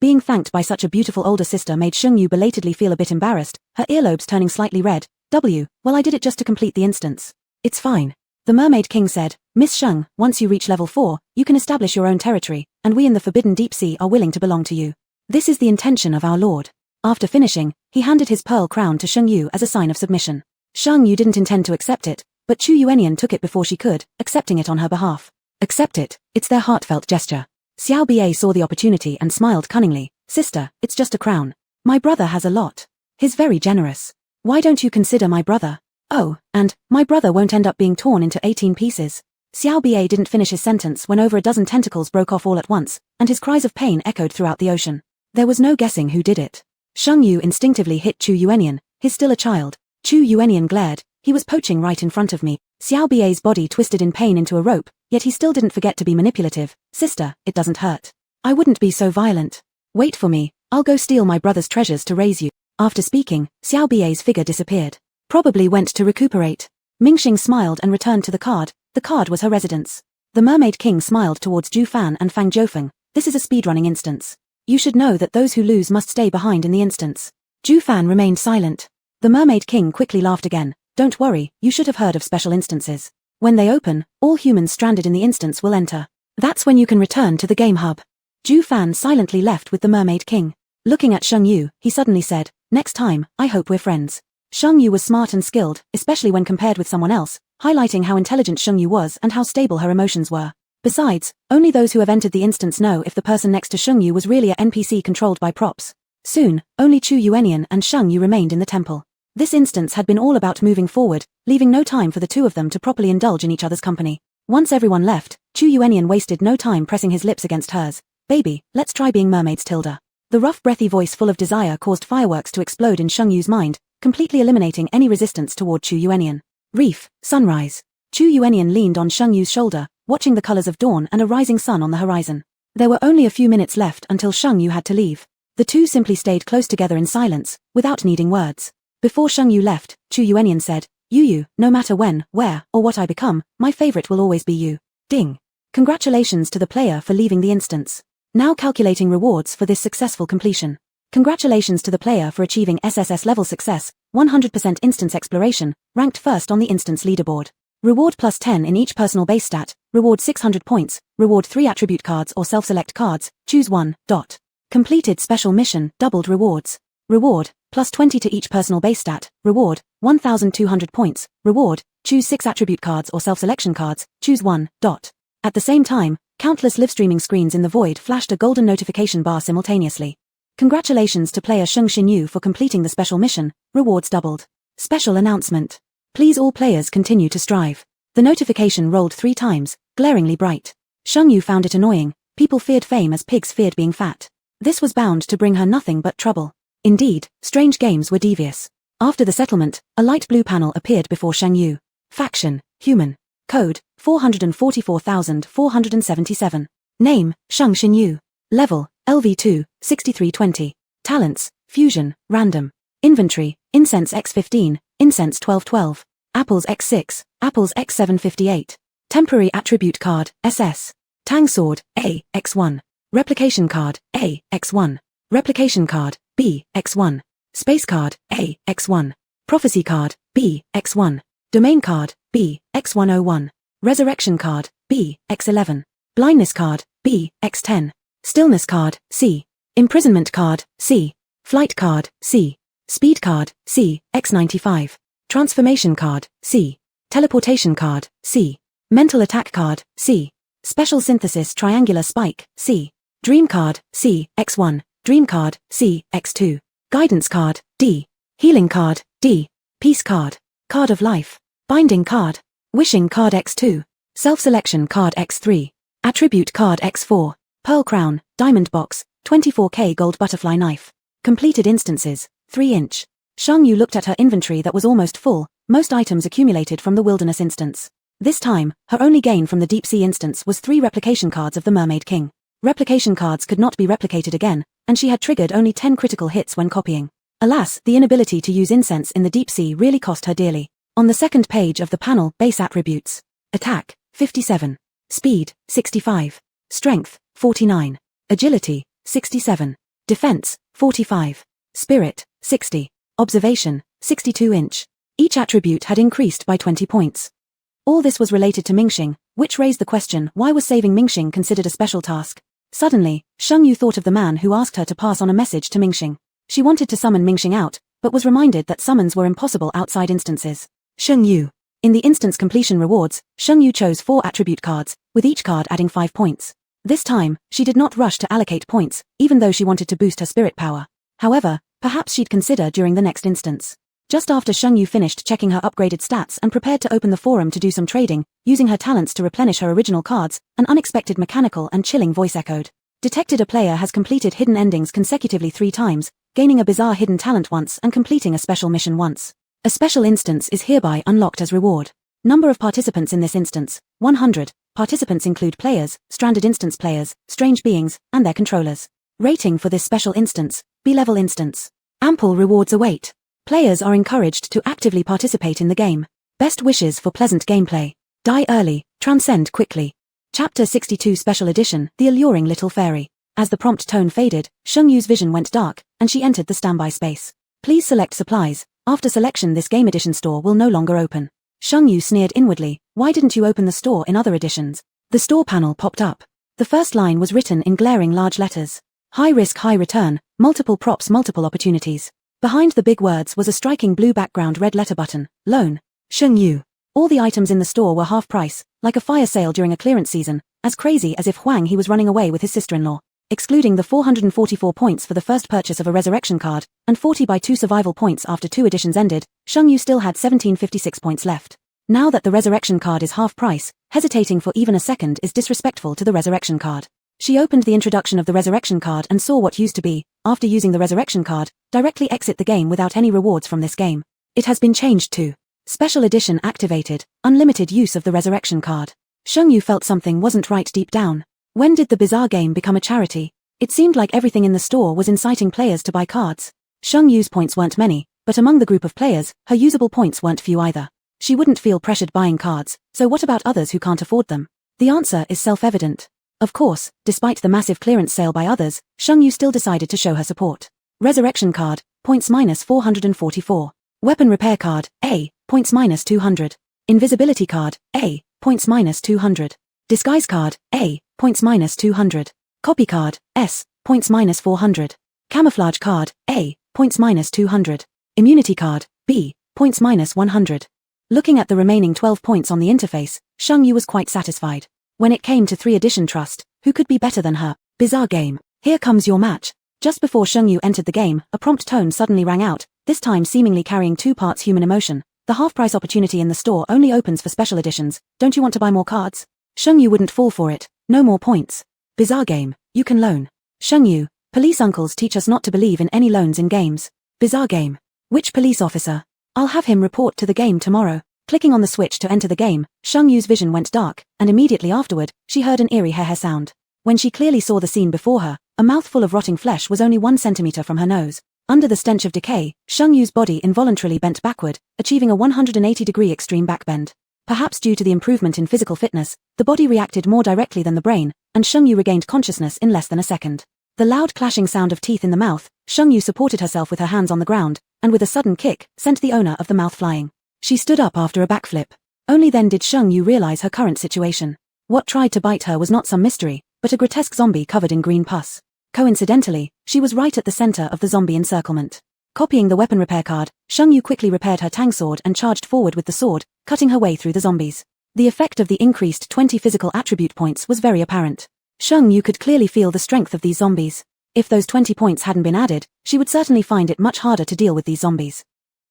Being thanked by such a beautiful older sister made Shengyu belatedly feel a bit embarrassed, her earlobes turning slightly red. Well, I did it just to complete the instance. It's fine. The Mermaid King said, Miss Sheng, once you reach level 4, you can establish your own territory, and we in the Forbidden Deep Sea are willing to belong to you. This is the intention of our lord. After finishing, he handed his pearl crown to Shengyu as a sign of submission. Shengyu didn't intend to accept it, but Chu Yuanian took it before she could, accepting it on her behalf. Accept it, it's their heartfelt gesture. Xiao Ba saw the opportunity and smiled cunningly. Sister, it's just a crown. My brother has a lot. He's very generous. Why don't you consider my brother? Oh, and, my brother won't end up being torn into 18 pieces. Xiao Ba didn't finish his sentence when over a dozen tentacles broke off all at once, and his cries of pain echoed throughout the ocean. There was no guessing who did it. Shengyu instinctively hit Chu Yuanian. He's still a child. Chu Yuanian glared. He was poaching right in front of me. Xiao Ba's body twisted in pain into a rope, yet he still didn't forget to be manipulative. Sister, it doesn't hurt. I wouldn't be so violent. Wait for me. I'll go steal my brother's treasures to raise you. After speaking, Xiao Ba's figure disappeared. Probably went to recuperate. Mingxing smiled and returned to the card. The card was her residence. The Mermaid King smiled towards Ju Fan and Fang Jiufeng. This is a speedrunning instance. You should know that those who lose must stay behind in the instance. Ju Fan remained silent. The Mermaid King quickly laughed again. Don't worry, you should have heard of special instances. When they open, all humans stranded in the instance will enter. That's when you can return to the game hub. Ju Fan silently left with the Mermaid King. Looking at Shengyu, he suddenly said, next time, I hope we're friends. Shengyu was smart and skilled, especially when compared with someone else, highlighting how intelligent Shengyu was and how stable her emotions were. Besides, only those who have entered the instance know if the person next to Shengyu was really a NPC controlled by props. Soon, only Chu Yuanian and Shengyu remained in the temple. This instance had been all about moving forward, leaving no time for the two of them to properly indulge in each other's company. Once everyone left, Chu Yuanian wasted no time pressing his lips against hers. Baby, let's try being mermaids, Tilda. The rough breathy voice full of desire caused fireworks to explode in Shengyu's mind, completely eliminating any resistance toward Chu Yuanian. Reef, sunrise. Chu Yuanian leaned on Shengyu's shoulder, watching the colors of dawn and a rising sun on the horizon. There were only a few minutes left until Shengyu had to leave. The two simply stayed close together in silence, without needing words. Before Shengyu left, Chu Yuanian said, You, no matter when, where, or what I become, my favorite will always be you. Ding. Congratulations to the player for leaving the instance. Now calculating rewards for this successful completion. Congratulations to the player for achieving SSS level success, 100% instance exploration, ranked first on the instance leaderboard. Reward plus 10 in each personal base stat, reward 600 points, reward 3 attribute cards or self-select cards, choose 1. Completed special mission, doubled rewards. Reward, plus 20 to each personal base stat, reward, 1,200 points, reward, choose 6 attribute cards or self-selection cards, choose 1. At the same time, countless live-streaming screens in the void flashed a golden notification bar simultaneously. Congratulations to player Sheng Xinyu for completing the special mission, rewards doubled. Special announcement. Please all players continue to strive. The notification rolled 3 times, glaringly bright. Shengyu found it annoying. People feared fame as pigs feared being fat. This was bound to bring her nothing but trouble. Indeed, strange games were devious. After the settlement, a light blue panel appeared before Shengyu. Faction, human. Code, 444,477. Name, Sheng Xinyu. Level, LV2, 6320. Talents, Fusion, Random. Inventory, Incense X15, Incense 1212. Apples X6, Apples X758. Temporary Attribute Card, SS. Tang Sword, A, X1. Replication Card, A, X1. Replication Card, B, X1. Space Card, A, X1. Prophecy Card, B, X1. Domain Card, B, X101. Resurrection Card, B, X11. Blindness Card, B, X10. Stillness Card, C. Imprisonment Card, C. Flight Card, C. Speed Card, C, X95. Transformation Card, C. Teleportation Card, C. Mental Attack Card, C. Special Synthesis Triangular Spike, C. Dream Card, C, X1. Dream Card, C, X2. Guidance Card, D. Healing Card, D. Peace Card. Card of Life. Binding Card. Wishing Card X2. Self-Selection Card X3. Attribute Card X4. Pearl Crown, Diamond Box, 24K Gold Butterfly Knife. Completed instances, 3-inch. Shengyu looked at her inventory that was almost full, most items accumulated from the Wilderness instance. This time, her only gain from the Deep Sea instance was 3 replication cards of the Mermaid King. Replication cards could not be replicated again, and she had triggered only 10 critical hits when copying. Alas, the inability to use incense in the Deep Sea really cost her dearly. On the second page of the panel, base attributes. Attack, 57. Speed, 65. Strength, 49. Agility, 67. Defense, 45. Spirit, 60. Observation, 62 inch. Each attribute had increased by 20 points. All this was related to Mingxing, which raised the question, why was saving Mingxing considered a special task? Suddenly, Sheng Yu thought of the man who asked her to pass on a message to Mingxing. She wanted to summon Mingxing out, but was reminded that summons were impossible outside instances. Sheng Yu. In the instance completion rewards, Sheng Yu chose 4 attribute cards, with each card adding 5 points. This time, she did not rush to allocate points, even though she wanted to boost her spirit power. However, perhaps she'd consider during the next instance. Just after Sheng Yu finished checking her upgraded stats and prepared to open the forum to do some trading, using her talents to replenish her original cards, an unexpected mechanical and chilling voice echoed. Detected a player has completed hidden endings consecutively 3 times, gaining a bizarre hidden talent once and completing a special mission once. A special instance is hereby unlocked as reward. Number of participants in this instance, 100. Participants include players, stranded instance players, strange beings, and their controllers. Rating for this special instance, B-level instance. Ample rewards await. Players are encouraged to actively participate in the game. Best wishes for pleasant gameplay. Die early, transcend quickly. Chapter 62 Special Edition, The Alluring Little Fairy. As the prompt tone faded, Sheng Yu's vision went dark, and she entered the standby space. Please select supplies. After selection, this game edition store will no longer open. Sheng Yu sneered inwardly, why didn't you open the store in other editions? The store panel popped up. The first line was written in glaring large letters. High risk, high return, multiple props, multiple opportunities. Behind the big words was a striking blue background red letter button, loan. Sheng Yu. All the items in the store were half price, like a fire sale during a clearance season, as crazy as if Huang he was running away with his sister-in-law. Excluding the 444 points for the first purchase of a resurrection card, and 40 by 2 survival points after 2 editions ended, Sheng Yu still had 1756 points left. Now that the resurrection card is half price, hesitating for even a second is disrespectful to the resurrection card. She opened the introduction of the resurrection card and saw what used to be, after using the resurrection card, directly exit the game without any rewards from this game. It has been changed to Special Edition activated, unlimited use of the resurrection card. Sheng Yu felt something wasn't right deep down. When did the bizarre game become a charity? It seemed like everything in the store was inciting players to buy cards. Sheng Yu's points weren't many, but among the group of players, her usable points weren't few either. She wouldn't feel pressured buying cards, so what about others who can't afford them? The answer is self-evident. Of course, despite the massive clearance sale by others, Sheng Yu still decided to show her support. Resurrection card, points minus 444. Weapon repair card, A, points minus 200. Invisibility card, A, points minus 200. Disguise card, A, points minus 200. Copy card, S, points minus 400. Camouflage card, A, points minus 200. Immunity card, B, points minus 100. Looking at the remaining 12 points on the interface, Sheng Yu was quite satisfied. When it came to 3 Edition Trust, who could be better than her? Bizarre game. Here comes your match. Just before Sheng Yu entered the game, a prompt tone suddenly rang out, this time seemingly carrying 2 parts human emotion. The half-price opportunity in the store only opens for special editions. Don't you want to buy more cards? Sheng Yu wouldn't fall for it. No more points. Bizarre game. You can loan. Sheng Yu. Police uncles teach us not to believe in any loans in games. Bizarre game. Which police officer? I'll have him report to the game tomorrow. Clicking on the switch to enter the game, Sheng Yu's vision went dark, and immediately afterward, she heard an eerie hair sound. When she clearly saw the scene before her, a mouthful of rotting flesh was only 1 centimeter from her nose. Under the stench of decay, Sheng Yu's body involuntarily bent backward, achieving a 180-degree extreme backbend. Perhaps due to the improvement in physical fitness, the body reacted more directly than the brain, and Sheng Yu regained consciousness in less than a second. The loud clashing sound of teeth in the mouth, Sheng Yu supported herself with her hands on the ground, and with a sudden kick, sent the owner of the mouth flying. She stood up after a backflip. Only then did Sheng Yu realize her current situation. What tried to bite her was not some mystery, but a grotesque zombie covered in green pus. Coincidentally, she was right at the center of the zombie encirclement. Copying the weapon repair card, Sheng Yu quickly repaired her tang sword and charged forward with the sword, cutting her way through the zombies. The effect of the increased 20 physical attribute points was very apparent. Sheng Yu could clearly feel the strength of these zombies. If those 20 points hadn't been added, she would certainly find it much harder to deal with these zombies.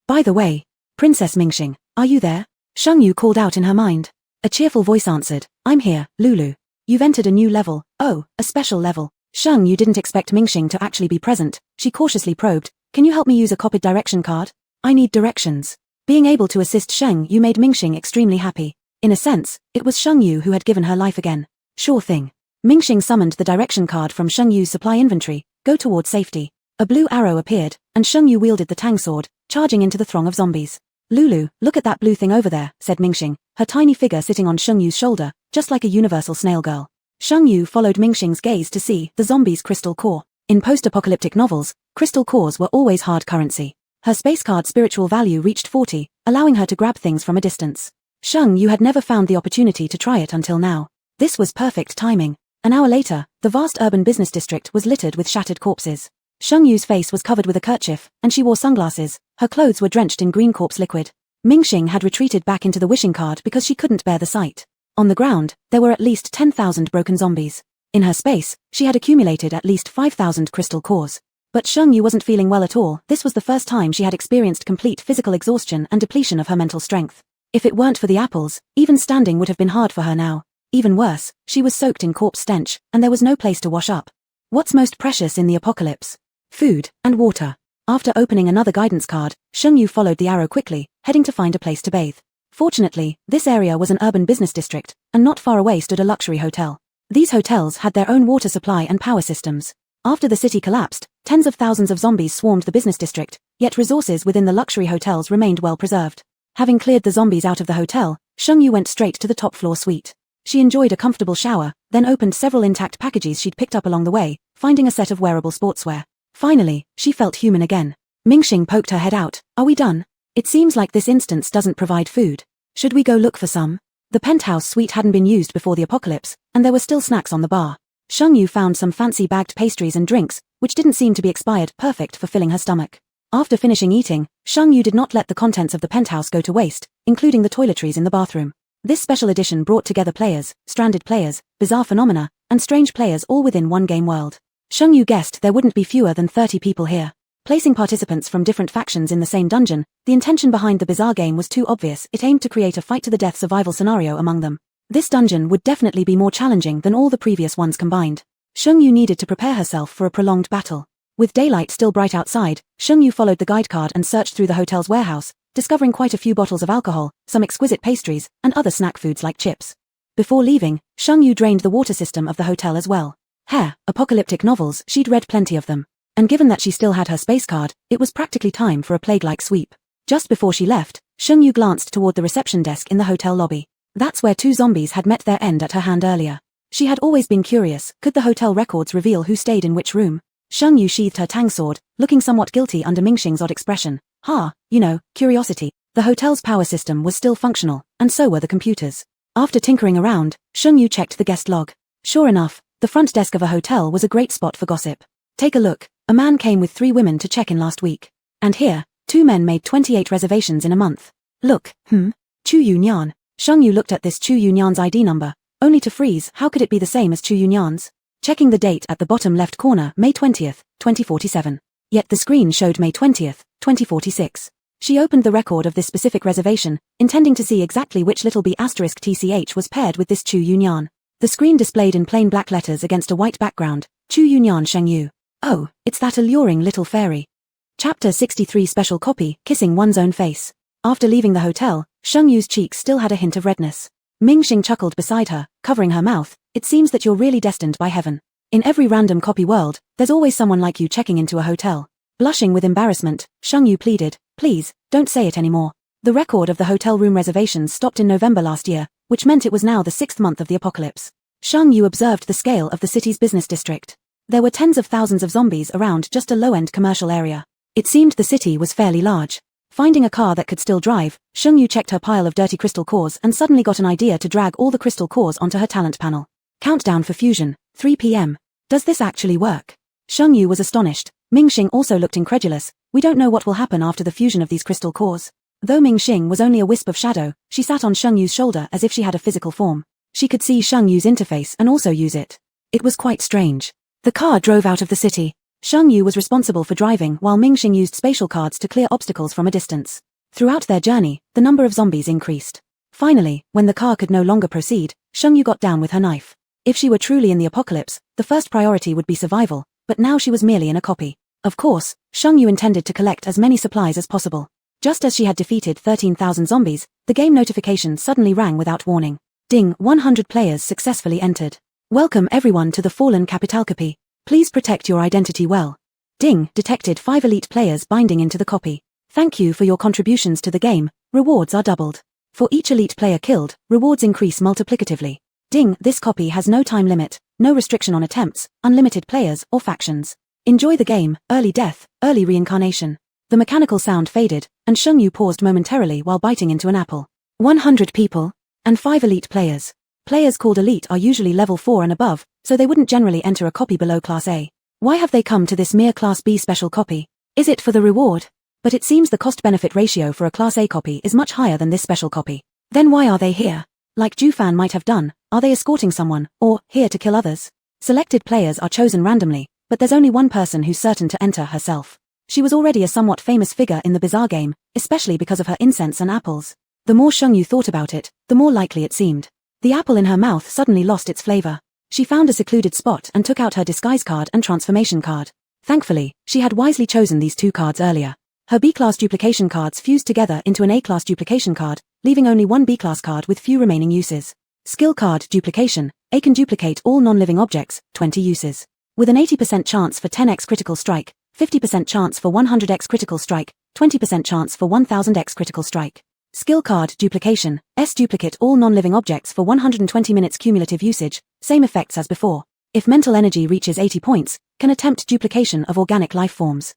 By the way, Princess Mingxing, are you there? Sheng Yu called out in her mind. A cheerful voice answered, I'm here, Lulu. You've entered a new level. Oh, a special level. Sheng Yu didn't expect Mingxing to actually be present. She cautiously probed, can you help me use a copied direction card? I need directions. Being able to assist Sheng Yu made Mingxing extremely happy. In a sense, it was Sheng Yu who had given her life again. Sure thing. Mingxing summoned the direction card from Sheng Yu's supply inventory, go toward safety. A blue arrow appeared, and Sheng Yu wielded the tang sword, charging into the throng of zombies. Lulu, look at that blue thing over there, said Mingxing, her tiny figure sitting on Sheng Yu's shoulder, just like a universal snail girl. Sheng Yu followed Mingxing's gaze to see the zombie's crystal core. In post-apocalyptic novels, crystal cores were always hard currency. Her space card spiritual value reached 40, allowing her to grab things from a distance. Sheng Yu had never found the opportunity to try it until now. This was perfect timing. An hour later, the vast urban business district was littered with shattered corpses. Sheng Yu's face was covered with a kerchief, and she wore sunglasses. Her clothes were drenched in green corpse liquid. Mingxing had retreated back into the wishing card because she couldn't bear the sight. On the ground, there were at least 10,000 broken zombies. In her space, she had accumulated at least 5,000 crystal cores. But Sheng Yu wasn't feeling well at all. This was the first time she had experienced complete physical exhaustion and depletion of her mental strength. If it weren't for the apples, even standing would have been hard for her now. Even worse, she was soaked in corpse stench, and there was no place to wash up. What's most precious in the apocalypse? Food and water. After opening another guidance card, Sheng Yu followed the arrow quickly, heading to find a place to bathe. Fortunately, this area was an urban business district, and not far away stood a luxury hotel. These hotels had their own water supply and power systems. After the city collapsed, tens of thousands of zombies swarmed the business district, yet resources within the luxury hotels remained well preserved. Having cleared the zombies out of the hotel, Sheng Yu went straight to the top floor suite. She enjoyed a comfortable shower, then opened several intact packages she'd picked up along the way, finding a set of wearable sportswear. Finally, she felt human again. Mingxing poked her head out. Are we done? It seems like this instance doesn't provide food. Should we go look for some? The penthouse suite hadn't been used before the apocalypse, and there were still snacks on the bar. Sheng Yu found some fancy bagged pastries and drinks, which didn't seem to be expired, perfect for filling her stomach. After finishing eating, Sheng Yu did not let the contents of the penthouse go to waste, including the toiletries in the bathroom. This special edition brought together players, stranded players, bizarre phenomena, and strange players all within one game world. Sheng Yu guessed there wouldn't be fewer than 30 people here. Placing participants from different factions in the same dungeon, the intention behind the bizarre game was too obvious. It aimed to create a fight-to-the-death survival scenario among them. This dungeon would definitely be more challenging than all the previous ones combined. Sheng Yu needed to prepare herself for a prolonged battle. With daylight still bright outside, Sheng Yu followed the guide card and searched through the hotel's warehouse, discovering quite a few bottles of alcohol, some exquisite pastries, and other snack foods like chips. Before leaving, Sheng Yu drained the water system of the hotel as well. Apocalyptic novels, she'd read plenty of them. And given that she still had her space card, it was practically time for a plague-like sweep. Just before she left, Sheng Yu glanced toward the reception desk in the hotel lobby. That's where two zombies had met their end at her hand earlier. She had always been curious, could the hotel records reveal who stayed in which room? Sheng Yu sheathed her tang sword, looking somewhat guilty under Mingxing's odd expression. Curiosity. The hotel's power system was still functional, and so were the computers. After tinkering around, Sheng Yu checked the guest log. Sure enough, the front desk of a hotel was a great spot for gossip. Take a look. A man came with 3 women to check in last week. And here, 2 men made 28 reservations in a month. Look, Chu Yunyan. Sheng Yu looked at this Chu Yunyan's ID number, only to freeze. How could it be the same as Chu Yunyan's? Checking the date at the bottom left corner, May 20th, 2047. Yet the screen showed May 20th, 2046. She opened the record of this specific reservation, intending to see exactly which little b *TCH was paired with this Chu Yunyan. The screen displayed in plain black letters against a white background, Chu Yunyan Sheng Yu. Oh, it's that alluring little fairy. Chapter 63 Special Copy, Kissing One's Own Face. After leaving the hotel, Sheng Yu's cheeks still had a hint of redness. Mingxing chuckled beside her, covering her mouth. It seems that you're really destined by heaven. In every random copy world, there's always someone like you checking into a hotel. Blushing with embarrassment, Sheng Yu pleaded, please, don't say it anymore. The record of the hotel room reservations stopped in November last year, which meant it was now the 6th month of the apocalypse. Sheng Yu observed the scale of the city's business district. There were tens of thousands of zombies around just a low-end commercial area. It seemed the city was fairly large. Finding a car that could still drive, Sheng Yu checked her pile of dirty crystal cores and suddenly got an idea to drag all the crystal cores onto her talent panel. Countdown for fusion, 3 p.m. Does this actually work? Sheng Yu was astonished. Mingxing also looked incredulous. We don't know what will happen after the fusion of these crystal cores. Though Mingxing was only a wisp of shadow, she sat on Sheng Yu's shoulder as if she had a physical form. She could see Sheng Yu's interface and also use it. It was quite strange. The car drove out of the city. Sheng Yu was responsible for driving while Mingxing used spatial cards to clear obstacles from a distance. Throughout their journey, the number of zombies increased. Finally, when the car could no longer proceed, Sheng Yu got down with her knife. If she were truly in the apocalypse, the first priority would be survival, but now she was merely in a copy. Of course, Sheng Yu intended to collect as many supplies as possible. Just as she had defeated 13,000 zombies, the game notification suddenly rang without warning. Ding, 100 players successfully entered. Welcome everyone to the Fallen Capitalcopy. Please protect your identity well. Ding, detected 5 elite players binding into the copy. Thank you for your contributions to the game, rewards are doubled. For each elite player killed, rewards increase multiplicatively. Ding, this copy has no time limit, no restriction on attempts, unlimited players, or factions. Enjoy the game, early death, early reincarnation. The mechanical sound faded, and Shengyu paused momentarily while biting into an apple. 100 people, and 5 elite players. Players called elite are usually level 4 and above, so they wouldn't generally enter a copy below Class A. Why have they come to this mere Class B special copy? Is it for the reward? But it seems the cost-benefit ratio for a Class A copy is much higher than this special copy. Then why are they here? Like Jufan might have done, are they escorting someone, or here to kill others? Selected players are chosen randomly, but there's only one person who's certain to enter herself. She was already a somewhat famous figure in the bizarre game, especially because of her incense and apples. The more Shengyu thought about it, the more likely it seemed. The apple in her mouth suddenly lost its flavor. She found a secluded spot and took out her disguise card and transformation card. Thankfully, she had wisely chosen these 2 cards earlier. Her B-class duplication cards fused together into an A-class duplication card, leaving only one B-class card with few remaining uses. Skill card duplication. A can duplicate all non-living objects, 20 uses. With an 80% chance for 10x critical strike, 50% chance for 100x critical strike, 20% chance for 1000x critical strike. Skill card duplication. S duplicate all non-living objects for 120 minutes cumulative usage, same effects as before. If mental energy reaches 80 points, can attempt duplication of organic life forms.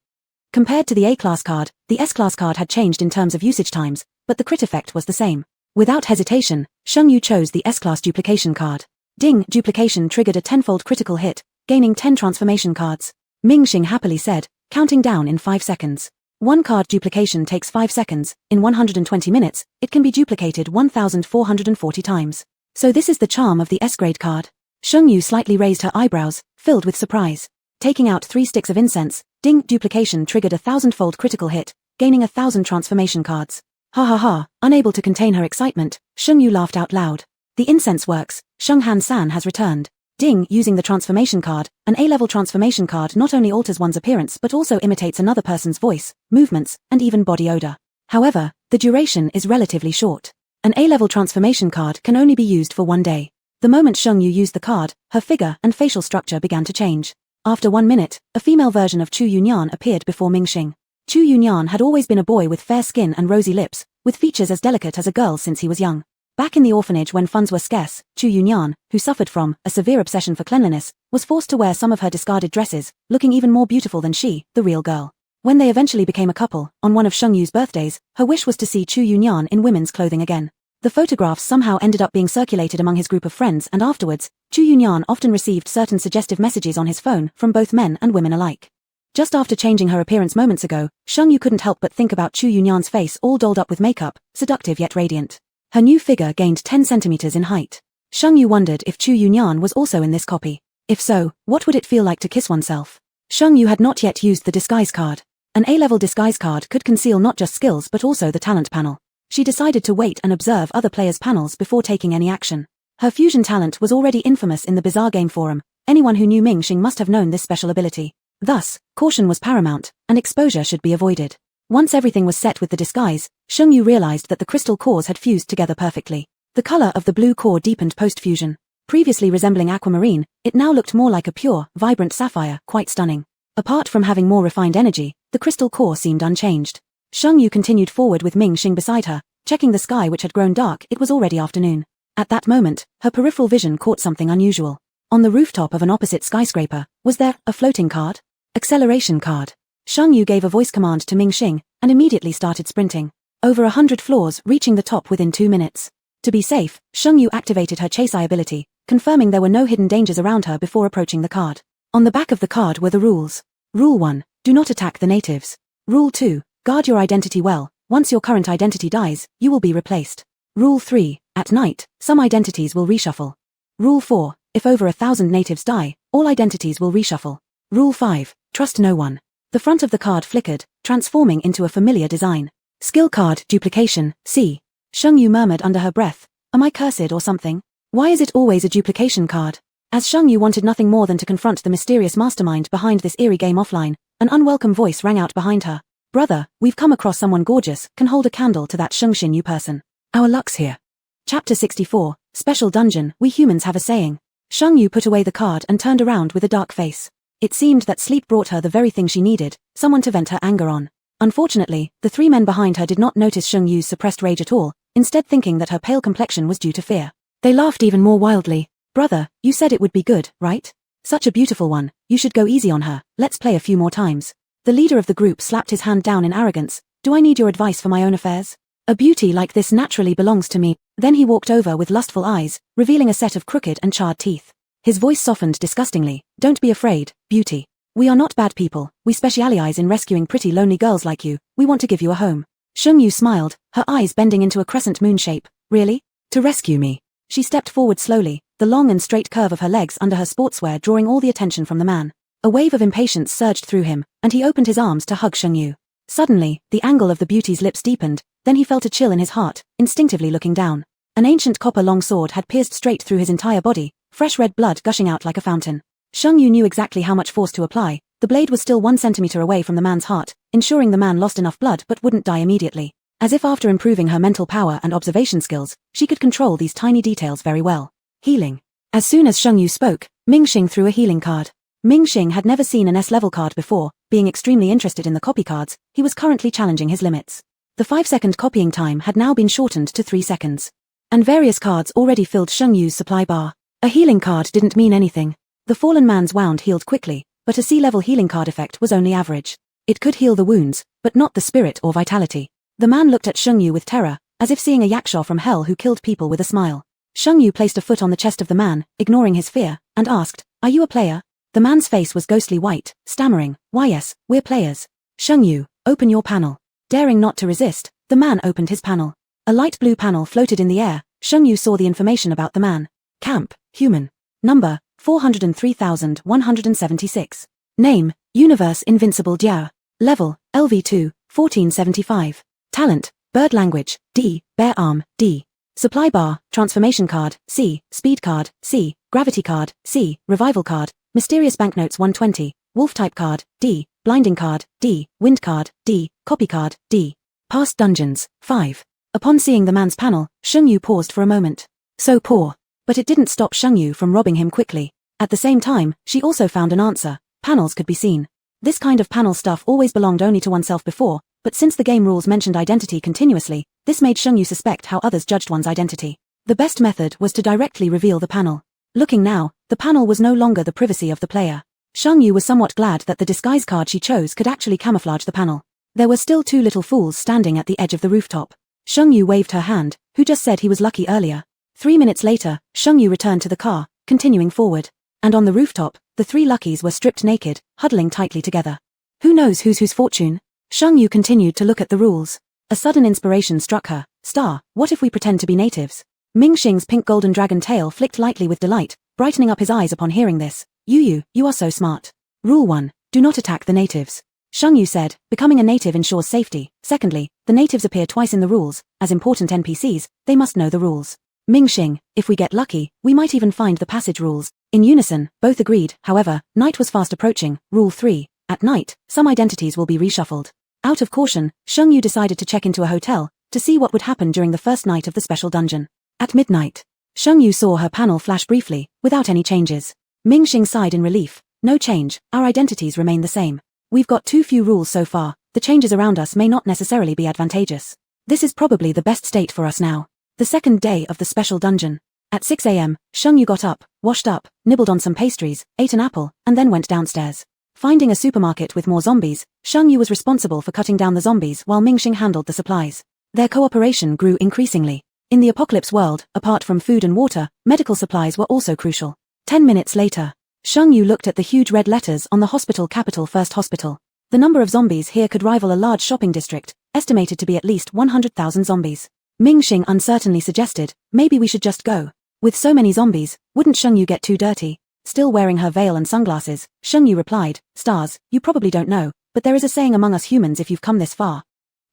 Compared to the A-class card, the S-class card had changed in terms of usage times, but the crit effect was the same. Without hesitation, Shengyu chose the S-class duplication card. Ding, duplication triggered a 10-fold critical hit, gaining 10 transformation cards. Mingxing happily said, counting down in 5 seconds. 1 card duplication takes 5 seconds, in 120 minutes, it can be duplicated 1,440 times. So this is the charm of the S-grade card. Shengyu slightly raised her eyebrows, filled with surprise. Taking out 3 sticks of incense, Ding, duplication triggered a 1000-fold critical hit, gaining 1,000 transformation cards. Ha ha ha, unable to contain her excitement, Shengyu laughed out loud. The incense works, Shenghan-san has returned. Ding, using the transformation card, an A-level transformation card not only alters one's appearance but also imitates another person's voice, movements, and even body odor. However, the duration is relatively short. An A-level transformation card can only be used for 1 day. The moment Shengyu used the card, her figure and facial structure began to change. After 1 minute, a female version of Chu Yunyan appeared before Mingxing. Chu Yunyan had always been a boy with fair skin and rosy lips, with features as delicate as a girl since he was young. Back in the orphanage when funds were scarce, Chu Yunyan, who suffered from a severe obsession for cleanliness, was forced to wear some of her discarded dresses, looking even more beautiful than she, the real girl. When they eventually became a couple, on one of Shengyu's birthdays, her wish was to see Chu Yunyan in women's clothing again. The photographs somehow ended up being circulated among his group of friends, and afterwards, Chu Yunyan often received certain suggestive messages on his phone from both men and women alike. Just after changing her appearance moments ago, Shengyu couldn't help but think about Chu Yunyan's face all dolled up with makeup, seductive yet radiant. Her new figure gained 10 centimeters in height. Shengyu wondered if Chu Yunyan was also in this copy. If so, what would it feel like to kiss oneself? Shengyu had not yet used the disguise card. An A-level disguise card could conceal not just skills but also the talent panel. She decided to wait and observe other players' panels before taking any action. Her fusion talent was already infamous in the Bizarre Game Forum. Anyone who knew Mingxing must have known this special ability. Thus, caution was paramount, and exposure should be avoided. Once everything was set with the disguise, Shengyu realized that the crystal cores had fused together perfectly. The color of the blue core deepened post-fusion. Previously resembling aquamarine, it now looked more like a pure, vibrant sapphire, quite stunning. Apart from having more refined energy, the crystal core seemed unchanged. Shengyu continued forward with Mingxing beside her, checking the sky which had grown dark. It was already afternoon. At that moment, her peripheral vision caught something unusual. On the rooftop of an opposite skyscraper, was there a floating card? Acceleration card. Shengyu gave a voice command to Mingxing, and immediately started sprinting. Over 100 floors, reaching the top within 2 minutes. To be safe, Shengyu activated her chase eye ability, confirming there were no hidden dangers around her before approaching the card. On the back of the card were the rules. Rule 1. Do not attack the natives. Rule 2. Guard your identity well. Once your current identity dies, you will be replaced. Rule 3. At night, some identities will reshuffle. Rule 4. If over 1,000 natives die, all identities will reshuffle. Rule 5. Trust no one. The front of the card flickered, transforming into a familiar design. Skill card duplication, C. Shengyu murmured under her breath, am I cursed or something? Why is it always a duplication card? As Shengyu wanted nothing more than to confront the mysterious mastermind behind this eerie game offline, an unwelcome voice rang out behind her. Brother, we've come across someone gorgeous, can hold a candle to that Shengxin Yu person. Our luck's here. Chapter 64, Special Dungeon, we humans have a saying. Shengyu put away the card and turned around with a dark face. It seemed that sleep brought her the very thing she needed, someone to vent her anger on. Unfortunately, the 3 men behind her did not notice Shengyu's suppressed rage at all, instead thinking that her pale complexion was due to fear. They laughed even more wildly. Brother, you said it would be good, right? Such a beautiful one, you should go easy on her, let's play a few more times. The leader of the group slapped his hand down in arrogance. Do I need your advice for my own affairs? A beauty like this naturally belongs to me. Then he walked over with lustful eyes, revealing a set of crooked and charred teeth. His voice softened disgustingly. Don't be afraid, beauty. We are not bad people, we specialize in rescuing pretty lonely girls like you, we want to give you a home. Shengyu smiled, her eyes bending into a crescent moon shape. Really? To rescue me? She stepped forward slowly, the long and straight curve of her legs under her sportswear drawing all the attention from the man. A wave of impatience surged through him, and he opened his arms to hug Shengyu. Suddenly, the angle of the beauty's lips deepened, then he felt a chill in his heart, instinctively looking down. An ancient copper long sword had pierced straight through his entire body, fresh red blood gushing out like a fountain. Shengyu knew exactly how much force to apply. The blade was still 1 centimeter away from the man's heart, ensuring the man lost enough blood but wouldn't die immediately. As if after improving her mental power and observation skills, she could control these tiny details very well. Healing. As soon as Shengyu spoke, Mingxing threw a healing card. Mingxing had never seen an S-level card before, being extremely interested in the copy cards, he was currently challenging his limits. The 5-second copying time had now been shortened to 3 seconds. And various cards already filled Shengyu's supply bar. A healing card didn't mean anything. The fallen man's wound healed quickly, but a C-level healing card effect was only average. It could heal the wounds, but not the spirit or vitality. The man looked at Shengyu with terror, as if seeing a yaksha from hell who killed people with a smile. Shengyu placed a foot on the chest of the man, ignoring his fear, and asked, "Are you a player?" The man's face was ghostly white, stammering, "Why yes, we're players." "Shengyu, open your panel." Daring not to resist, the man opened his panel. A light blue panel floated in the air. Shengyu saw the information about the man. Camp, human. Number, 403,176. Name, Universe Invincible Diao. Level, LV2, 1475. Talent, Bird Language, D, Bear Arm, D. Supply bar, Transformation card, C, Speed card, C, Gravity card, C, Revival card, Mysterious Banknotes 120, Wolf type card, D, Blinding card, D, Wind card, D, Copy card, D. Past dungeons, 5. Upon seeing the man's panel, Shengyu paused for a moment. So poor. But it didn't stop Shengyu from robbing him quickly. At the same time, she also found an answer. Panels could be seen. This kind of panel stuff always belonged only to oneself before, but since the game rules mentioned identity continuously, this made Shengyu suspect how others judged one's identity. The best method was to directly reveal the panel. Looking now, the panel was no longer the privacy of the player. Shengyu was somewhat glad that the disguise card she chose could actually camouflage the panel. There were still 2 little fools standing at the edge of the rooftop. Shengyu waved her hand, who just said he was lucky earlier. 3 minutes later, Shengyu returned to the car, continuing forward. And on the rooftop, the 3 luckies were stripped naked, huddling tightly together. Who knows whose fortune? Shengyu continued to look at the rules. A sudden inspiration struck her. Star, what if we pretend to be natives? Mingxing's pink golden dragon tail flicked lightly with delight, brightening up his eyes upon hearing this. You are so smart. Rule 1. Do not attack the natives. Shengyu said, becoming a native ensures safety. Secondly, the natives appear twice in the rules. As important NPCs, they must know the rules. Mingxing, if we get lucky, we might even find the passage rules. In unison, both agreed. However, night was fast approaching. Rule 3. At night, some identities will be reshuffled. Out of caution, Shengyu decided to check into a hotel, to see what would happen during the first night of the special dungeon. At midnight, Shengyu saw her panel flash briefly, without any changes. Mingxing sighed in relief. No change, our identities remain the same. We've got too few rules so far, the changes around us may not necessarily be advantageous. This is probably the best state for us now. The second day of the special dungeon. At 6 a.m., Shengyu got up, washed up, nibbled on some pastries, ate an apple, and then went downstairs. Finding a supermarket with more zombies, Shengyu was responsible for cutting down the zombies while Mingxing handled the supplies. Their cooperation grew increasingly. In the apocalypse world, apart from food and water, medical supplies were also crucial. 10 minutes later, Shengyu looked at the huge red letters on the hospital capital First Hospital. The number of zombies here could rival a large shopping district, estimated to be at least 100,000 zombies. Mingxing uncertainly suggested, maybe we should just go. With so many zombies, wouldn't Shengyu get too dirty? Still wearing her veil and sunglasses, Shengyu replied, Stars, you probably don't know, but there is a saying among us humans if you've come this far.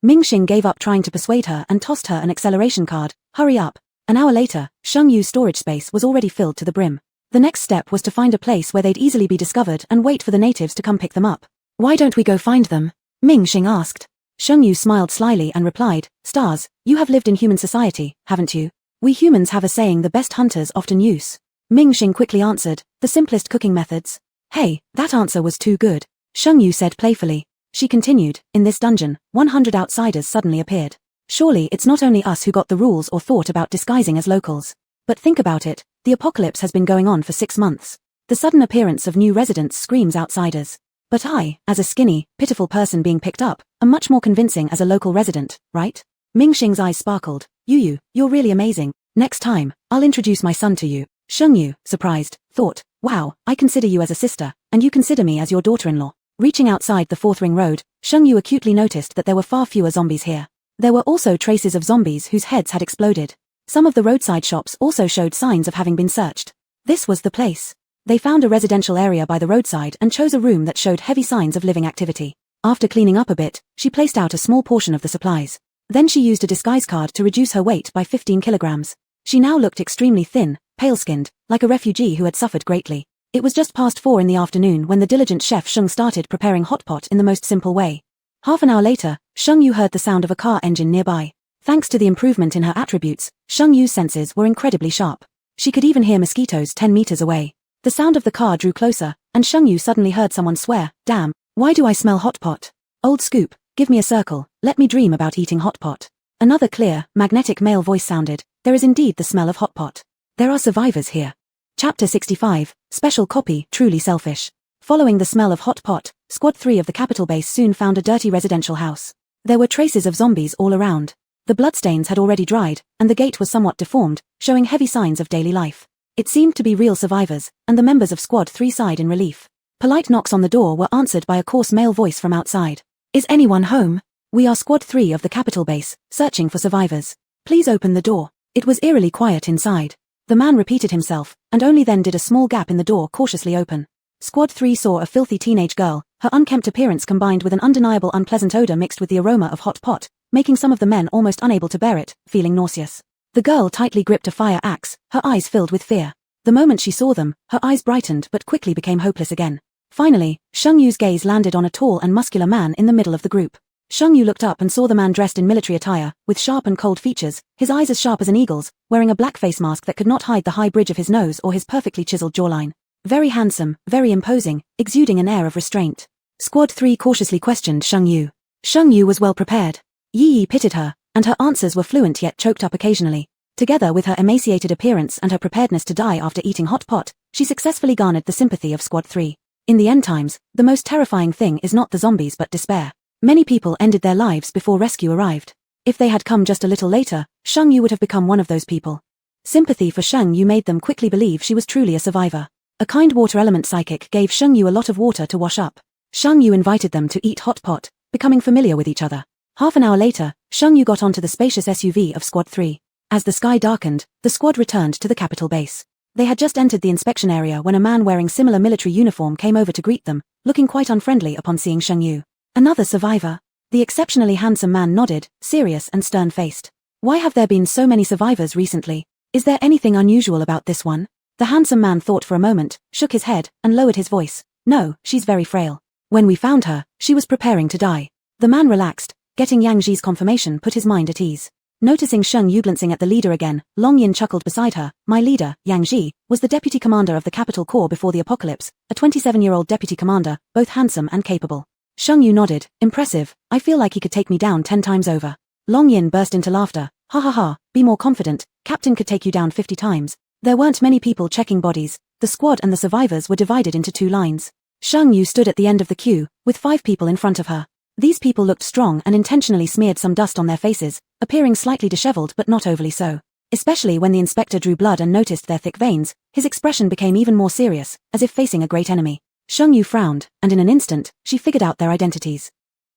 Mingxing gave up trying to persuade her and tossed her an acceleration card. Hurry up. An hour later, Shengyu's storage space was already filled to the brim. The next step was to find a place where they'd easily be discovered and wait for the natives to come pick them up. Why don't we go find them? Mingxing asked. Shengyu smiled slyly and replied, Stars, you have lived in human society, haven't you? We humans have a saying the best hunters often use. Mingxing quickly answered, the simplest cooking methods. Hey, that answer was too good. Shengyu said playfully. She continued, in this dungeon, 100 outsiders suddenly appeared. Surely it's not only us who got the rules or thought about disguising as locals. But think about it, the apocalypse has been going on for 6 months. The sudden appearance of new residents screams outsiders. But I, as a skinny, pitiful person being picked up, am much more convincing as a local resident, right? Ming Xing's eyes sparkled. You're really amazing. Next time, I'll introduce my son to you. Sheng Yu, surprised, thought, wow, I consider you as a sister, and you consider me as your daughter-in-law. Reaching outside the fourth ring road, Sheng Yu acutely noticed that there were far fewer zombies here. There were also traces of zombies whose heads had exploded. Some of the roadside shops also showed signs of having been searched. This was the place. They found a residential area by the roadside and chose a room that showed heavy signs of living activity. After cleaning up a bit, she placed out a small portion of the supplies. Then she used a disguise card to reduce her weight by 15 kilograms. She now looked extremely thin, pale-skinned, like a refugee who had suffered greatly. It was just past 4 in the afternoon when the diligent chef Sheng started preparing hot pot in the most simple way. Half an hour later, Sheng Yu heard the sound of a car engine nearby. Thanks to the improvement in her attributes, Sheng Yu's senses were incredibly sharp. She could even hear mosquitoes 10 meters away. The sound of the car drew closer, and Sheng Yu suddenly heard someone swear, "Damn, why do I smell hot pot? Old Scoop, give me a circle, let me dream about eating hot pot." Another clear, magnetic male voice sounded, "There is indeed the smell of hot pot. There are survivors here." Chapter 65, Special Copy, Truly Selfish. Following the smell of hot pot, Squad 3 of the capital base soon found a dirty residential house. There were traces of zombies all around. The bloodstains had already dried, and the gate was somewhat deformed, showing heavy signs of daily life. It seemed to be real survivors, and the members of Squad 3 sighed in relief. Polite knocks on the door were answered by a coarse male voice from outside. "Is anyone home? We are Squad 3 of the capital base, searching for survivors. Please open the door." It was eerily quiet inside. The man repeated himself, and only then did a small gap in the door cautiously open. Squad 3 saw a filthy teenage girl, her unkempt appearance combined with an undeniable unpleasant odor mixed with the aroma of hot pot, making some of the men almost unable to bear it, feeling nauseous. The girl tightly gripped a fire axe, her eyes filled with fear. The moment she saw them, her eyes brightened but quickly became hopeless again. Finally, Sheng Yu's gaze landed on a tall and muscular man in the middle of the group. Sheng Yu looked up and saw the man dressed in military attire, with sharp and cold features, his eyes as sharp as an eagle's, wearing a black face mask that could not hide the high bridge of his nose or his perfectly chiseled jawline. Very handsome, very imposing, exuding an air of restraint. Squad 3 cautiously questioned Sheng Yu. Sheng Yu was well prepared. Yi pitied her, and her answers were fluent yet choked up occasionally. Together with her emaciated appearance and her preparedness to die after eating hot pot, she successfully garnered the sympathy of Squad 3. In the end times, the most terrifying thing is not the zombies but despair. Many people ended their lives before rescue arrived. If they had come just a little later, Sheng Yu would have become one of those people. Sympathy for Sheng Yu made them quickly believe she was truly a survivor. A kind water element psychic gave Sheng Yu a lot of water to wash up. Sheng Yu invited them to eat hot pot, becoming familiar with each other. Half an hour later, Sheng Yu got onto the spacious SUV of Squad 3. As the sky darkened, the squad returned to the capital base. They had just entered the inspection area when a man wearing similar military uniform came over to greet them, looking quite unfriendly upon seeing Sheng Yu. "Another survivor?" The exceptionally handsome man nodded, serious and stern-faced. "Why have there been so many survivors recently? Is there anything unusual about this one?" The handsome man thought for a moment, shook his head, and lowered his voice. "No, she's very frail. When we found her, she was preparing to die." The man relaxed. Getting Yang Ji's confirmation put his mind at ease. Noticing Sheng Yu glancing at the leader again, Long Yin chuckled beside her. "My leader, Yang Ji, was the deputy commander of the Capital Corps before the apocalypse, a 27-year-old deputy commander, both handsome and capable." Sheng Yu nodded. "Impressive. I feel like he could take me down 10 times over." Long Yin burst into laughter. "Ha ha ha, be more confident, Captain could take you down 50 times. There weren't many people checking bodies. The squad and the survivors were divided into 2 lines. Sheng Yu stood at the end of the queue, with 5 people in front of her. These people looked strong and intentionally smeared some dust on their faces, appearing slightly disheveled but not overly so. Especially when the inspector drew blood and noticed their thick veins, his expression became even more serious, as if facing a great enemy. Sheng Yu frowned, and in an instant, she figured out their identities.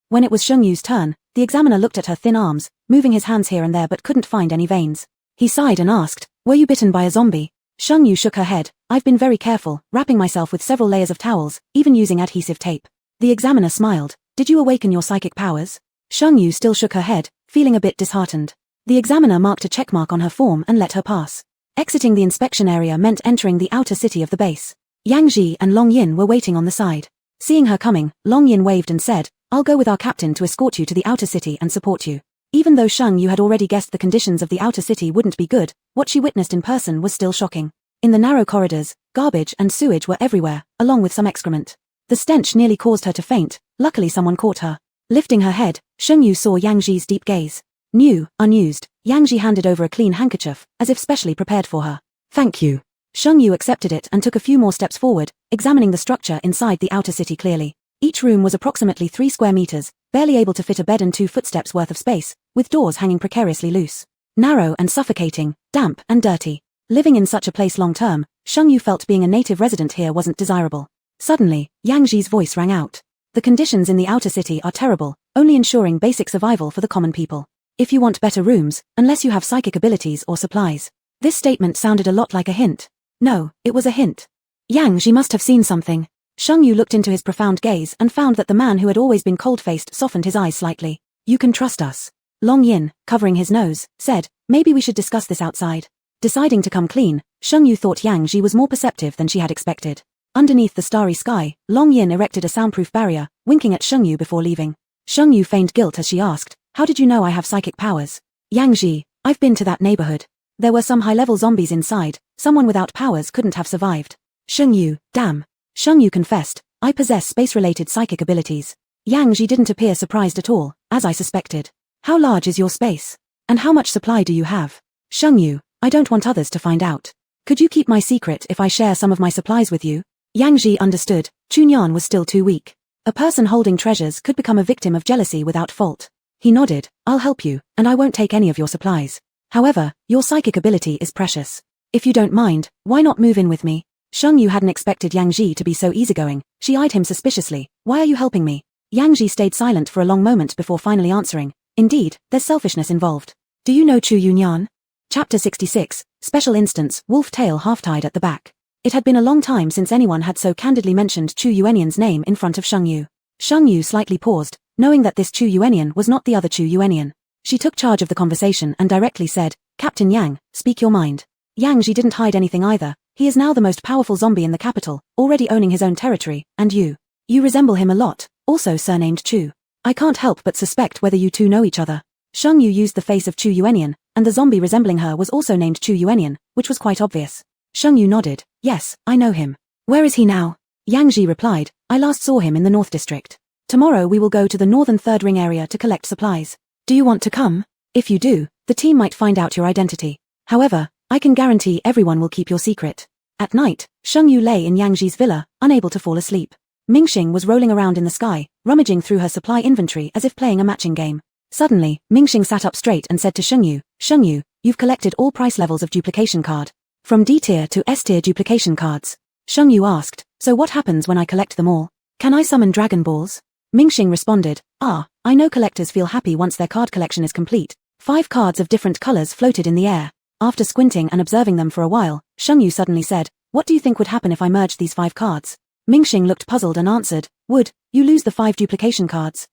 When it was Sheng Yu's turn, the examiner looked at her thin arms, moving his hands here and there but couldn't find any veins. He sighed and asked, "Were you bitten by a zombie?" Sheng Yu shook her head. "I've been very careful, wrapping myself with several layers of towels, even using adhesive tape." The examiner smiled. "Did you awaken your psychic powers?" Sheng Yu still shook her head, feeling a bit disheartened. The examiner marked a checkmark on her form and let her pass. Exiting the inspection area meant entering the outer city of the base. Yang Ji and Long Yin were waiting on the side. Seeing her coming, Long Yin waved and said, "I'll go with our captain to escort you to the outer city and support you." Even though Sheng Yu had already guessed the conditions of the outer city wouldn't be good, what she witnessed in person was still shocking. In the narrow corridors, garbage and sewage were everywhere, along with some excrement. The stench nearly caused her to faint. Luckily someone caught her. Lifting her head, Sheng Yu saw Yang Ji's deep gaze. New, unused, Yang Ji handed over a clean handkerchief, as if specially prepared for her. "Thank you." Sheng Yu accepted it and took a few more steps forward, examining the structure inside the outer city clearly. Each room was approximately 3 square meters, barely able to fit a bed and 2 footsteps worth of space, with doors hanging precariously loose. Narrow and suffocating, damp and dirty. Living in such a place long term, Sheng Yu felt being a native resident here wasn't desirable. Suddenly, Yang Ji's voice rang out. The conditions in the outer city are terrible, only ensuring basic survival for the common people. If you want better rooms, unless you have psychic abilities or supplies. This statement sounded a lot like a hint. No, it was a hint. Yang Ji must have seen something. Sheng Yu looked into his profound gaze and found that the man who had always been cold-faced softened his eyes slightly. You can trust us. Long Yin, covering his nose, said, maybe we should discuss this outside. Deciding to come clean, Sheng Yu thought Yang Ji was more perceptive than she had expected. Underneath the starry sky, Long Yin erected a soundproof barrier, winking at Sheng Yu before leaving. Sheng Yu feigned guilt as she asked, how did you know I have psychic powers? Yang Ji, I've been to that neighborhood. There were some high-level zombies inside, someone without powers couldn't have survived. Sheng Yu, damn. Sheng Yu confessed, I possess space-related psychic abilities. Yang Ji didn't appear surprised at all, as I suspected. How large is your space? And how much supply do you have? Sheng Yu, I don't want others to find out. Could you keep my secret if I share some of my supplies with you? Yang Ji understood, Chunyan was still too weak. A person holding treasures could become a victim of jealousy without fault. He nodded, I'll help you, and I won't take any of your supplies. However, your psychic ability is precious. If you don't mind, why not move in with me? Sheng Yu hadn't expected Yang Ji to be so easygoing. She eyed him suspiciously. Why are you helping me? Yang Ji stayed silent for a long moment before finally answering. Indeed, there's selfishness involved. Do you know Chu Yunyan? Chapter 66, Special Instance, Wolf Tail half-tied at the back. It had been a long time since anyone had so candidly mentioned Chu Yuenian's name in front of Sheng Yu. Sheng Yu slightly paused, knowing that this Chu Yuenian was not the other Chu Yuenian. She took charge of the conversation and directly said, Captain Yang, speak your mind. Yang Ji didn't hide anything either. He is now the most powerful zombie in the capital, already owning his own territory, and you. You resemble him a lot, also surnamed Chu. I can't help but suspect whether you two know each other. Sheng Yu used the face of Chu Yuenian, and the zombie resembling her was also named Chu Yuenian, which was quite obvious. Sheng Yu nodded. Yes, I know him. Where is he now? Yang Ji replied, I last saw him in the North District. Tomorrow we will go to the northern Third Ring area to collect supplies. Do you want to come? If you do, the team might find out your identity. However, I can guarantee everyone will keep your secret. At night, Sheng Yu lay in Yang Ji's villa, unable to fall asleep. Mingxing was rolling around in the sky, rummaging through her supply inventory as if playing a matching game. Suddenly, Mingxing sat up straight and said to Sheng Yu, you've collected all price levels of duplication card. From D tier to S tier duplication cards. Sheng Yu asked, so what happens when I collect them all? Can I summon Dragon Balls? Mingxing responded, I know collectors feel happy once their card collection is complete. 5 cards of different colors floated in the air. After squinting and observing them for a while, Sheng Yu suddenly said, what do you think would happen if I merged these 5 cards? Mingxing looked puzzled and answered, would you lose the 5 duplication cards?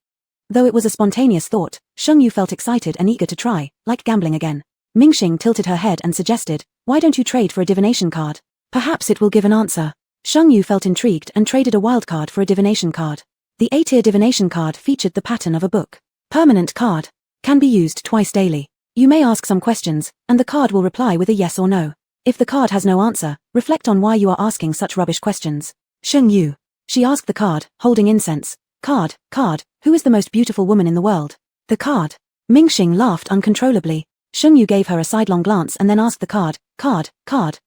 Though it was a spontaneous thought, Sheng Yu felt excited and eager to try, like gambling again. Mingxing tilted her head and suggested, why don't you trade for a divination card? Perhaps it will give an answer. Sheng Yu felt intrigued and traded a wild card for a divination card. The A-tier divination card featured the pattern of a book. Permanent card. Can be used twice daily. You may ask some questions, and the card will reply with a yes or no. If the card has no answer, reflect on why you are asking such rubbish questions. Sheng Yu. She asked the card, holding incense. Card, who is the most beautiful woman in the world? The card. Mingxing laughed uncontrollably. Sheng Yu gave her a sidelong glance and then asked the card,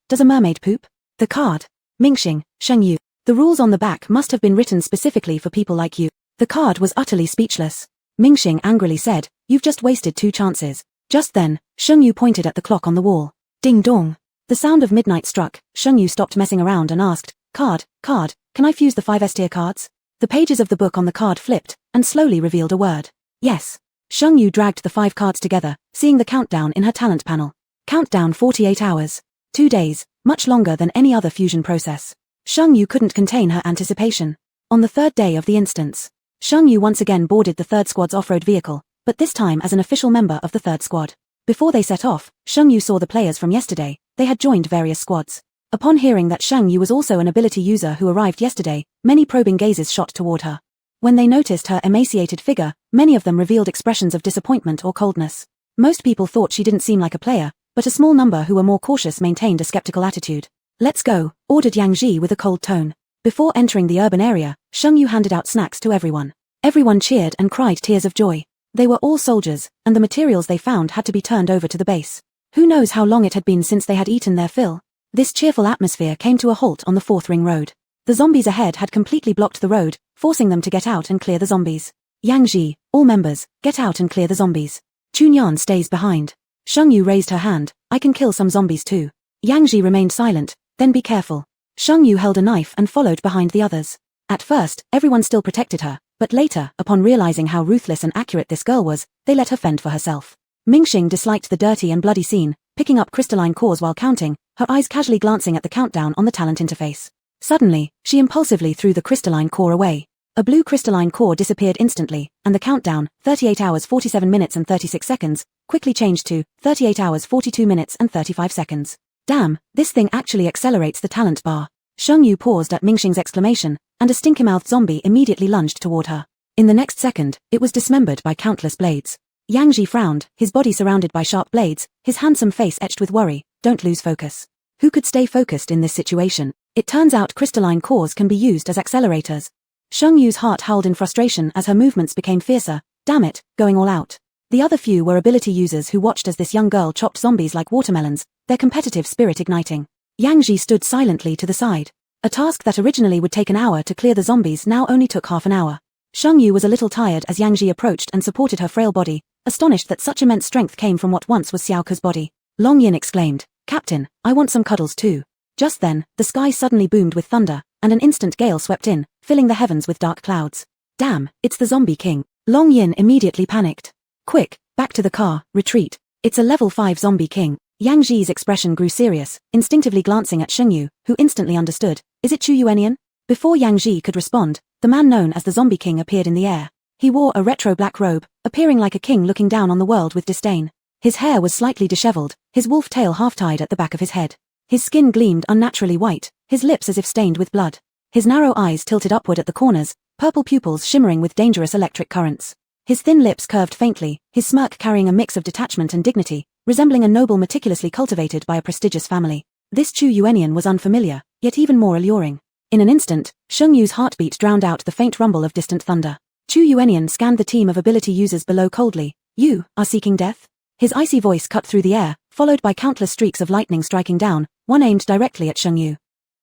does a mermaid poop? The card. Mingxing, Sheng Yu. The rules on the back must have been written specifically for people like you. The card was utterly speechless. Mingxing angrily said, you've just wasted 2 chances. Just then, Sheng Yu pointed at the clock on the wall. Ding dong. The sound of midnight struck. Sheng Yu stopped messing around and asked, card, can I fuse the 5 S-tier cards? The pages of the book on the card flipped, and slowly revealed a word. Yes. Sheng Yu dragged the 5 cards together, seeing the countdown in her talent panel. Countdown 48 hours. 2 days, much longer than any other fusion process. Sheng Yu couldn't contain her anticipation. On the 3rd day of the instance, Sheng Yu once again boarded the 3rd squad's off-road vehicle, but this time as an official member of the 3rd squad. Before they set off, Sheng Yu saw the players from yesterday. They had joined various squads. Upon hearing that Sheng Yu was also an ability user who arrived yesterday, many probing gazes shot toward her. When they noticed her emaciated figure, many of them revealed expressions of disappointment or coldness. Most people thought she didn't seem like a player, but a small number who were more cautious maintained a skeptical attitude. Let's go, ordered Yang Ji with a cold tone. Before entering the urban area, Sheng Yu handed out snacks to everyone. Everyone cheered and cried tears of joy. They were all soldiers, and the materials they found had to be turned over to the base. Who knows how long it had been since they had eaten their fill? This cheerful atmosphere came to a halt on the 4th ring road. The zombies ahead had completely blocked the road, forcing them to get out and clear the zombies. Yang Ji, all members, get out and clear the zombies. Chunyan stays behind. Shengyu raised her hand. I can kill some zombies too. Yang Ji remained silent. Then be careful. Shengyu held a knife and followed behind the others. At first, everyone still protected her, but later, upon realizing how ruthless and accurate this girl was, they let her fend for herself. Mingxing disliked the dirty and bloody scene, picking up crystalline cores while counting, her eyes casually glancing at the countdown on the talent interface. Suddenly, she impulsively threw the crystalline core away. A blue crystalline core disappeared instantly, and the countdown, 38 hours 47 minutes and 36 seconds, quickly changed to 38 hours 42 minutes and 35 seconds. Damn, this thing actually accelerates the talent bar. Shengyu paused at Mingxing's exclamation, and a stinky-mouthed zombie immediately lunged toward her. In the next second, it was dismembered by countless blades. Yang Ji frowned, his body surrounded by sharp blades, his handsome face etched with worry. Don't lose focus. Who could stay focused in this situation? It turns out crystalline cores can be used as accelerators. Shengyu's heart howled in frustration as her movements became fiercer. Damn it, going all out. The other few were ability users who watched as this young girl chopped zombies like watermelons, their competitive spirit igniting. Yang Ji stood silently to the side. A task that originally would take an hour to clear the zombies now only took half an hour. Shengyu was a little tired as Yang Ji approached and supported her frail body, astonished that such immense strength came from what once was Xiaoke's body. Long Yin exclaimed, Captain, I want some cuddles too. Just then, the sky suddenly boomed with thunder, and an instant gale swept in, filling the heavens with dark clouds. Damn, it's the Zombie King. Long Yin immediately panicked. Quick, back to the car, retreat. It's a level 5 Zombie King. Yang Ji's expression grew serious, instinctively glancing at Shengyu, who instantly understood. Is it Chu Yuanian? Before Yang Ji could respond, the man known as the Zombie King appeared in the air. He wore a retro black robe, appearing like a king looking down on the world with disdain. His hair was slightly disheveled, his wolf tail half-tied at the back of his head. His skin gleamed unnaturally white, his lips as if stained with blood. His narrow eyes tilted upward at the corners, purple pupils shimmering with dangerous electric currents. His thin lips curved faintly, his smirk carrying a mix of detachment and dignity, resembling a noble meticulously cultivated by a prestigious family. This Chu Yuanian was unfamiliar, yet even more alluring. In an instant, Shengyu's heartbeat drowned out the faint rumble of distant thunder. Chu Yuanian scanned the team of ability users below coldly. You are seeking death? His icy voice cut through the air, followed by countless streaks of lightning striking down, one aimed directly at Shengyu.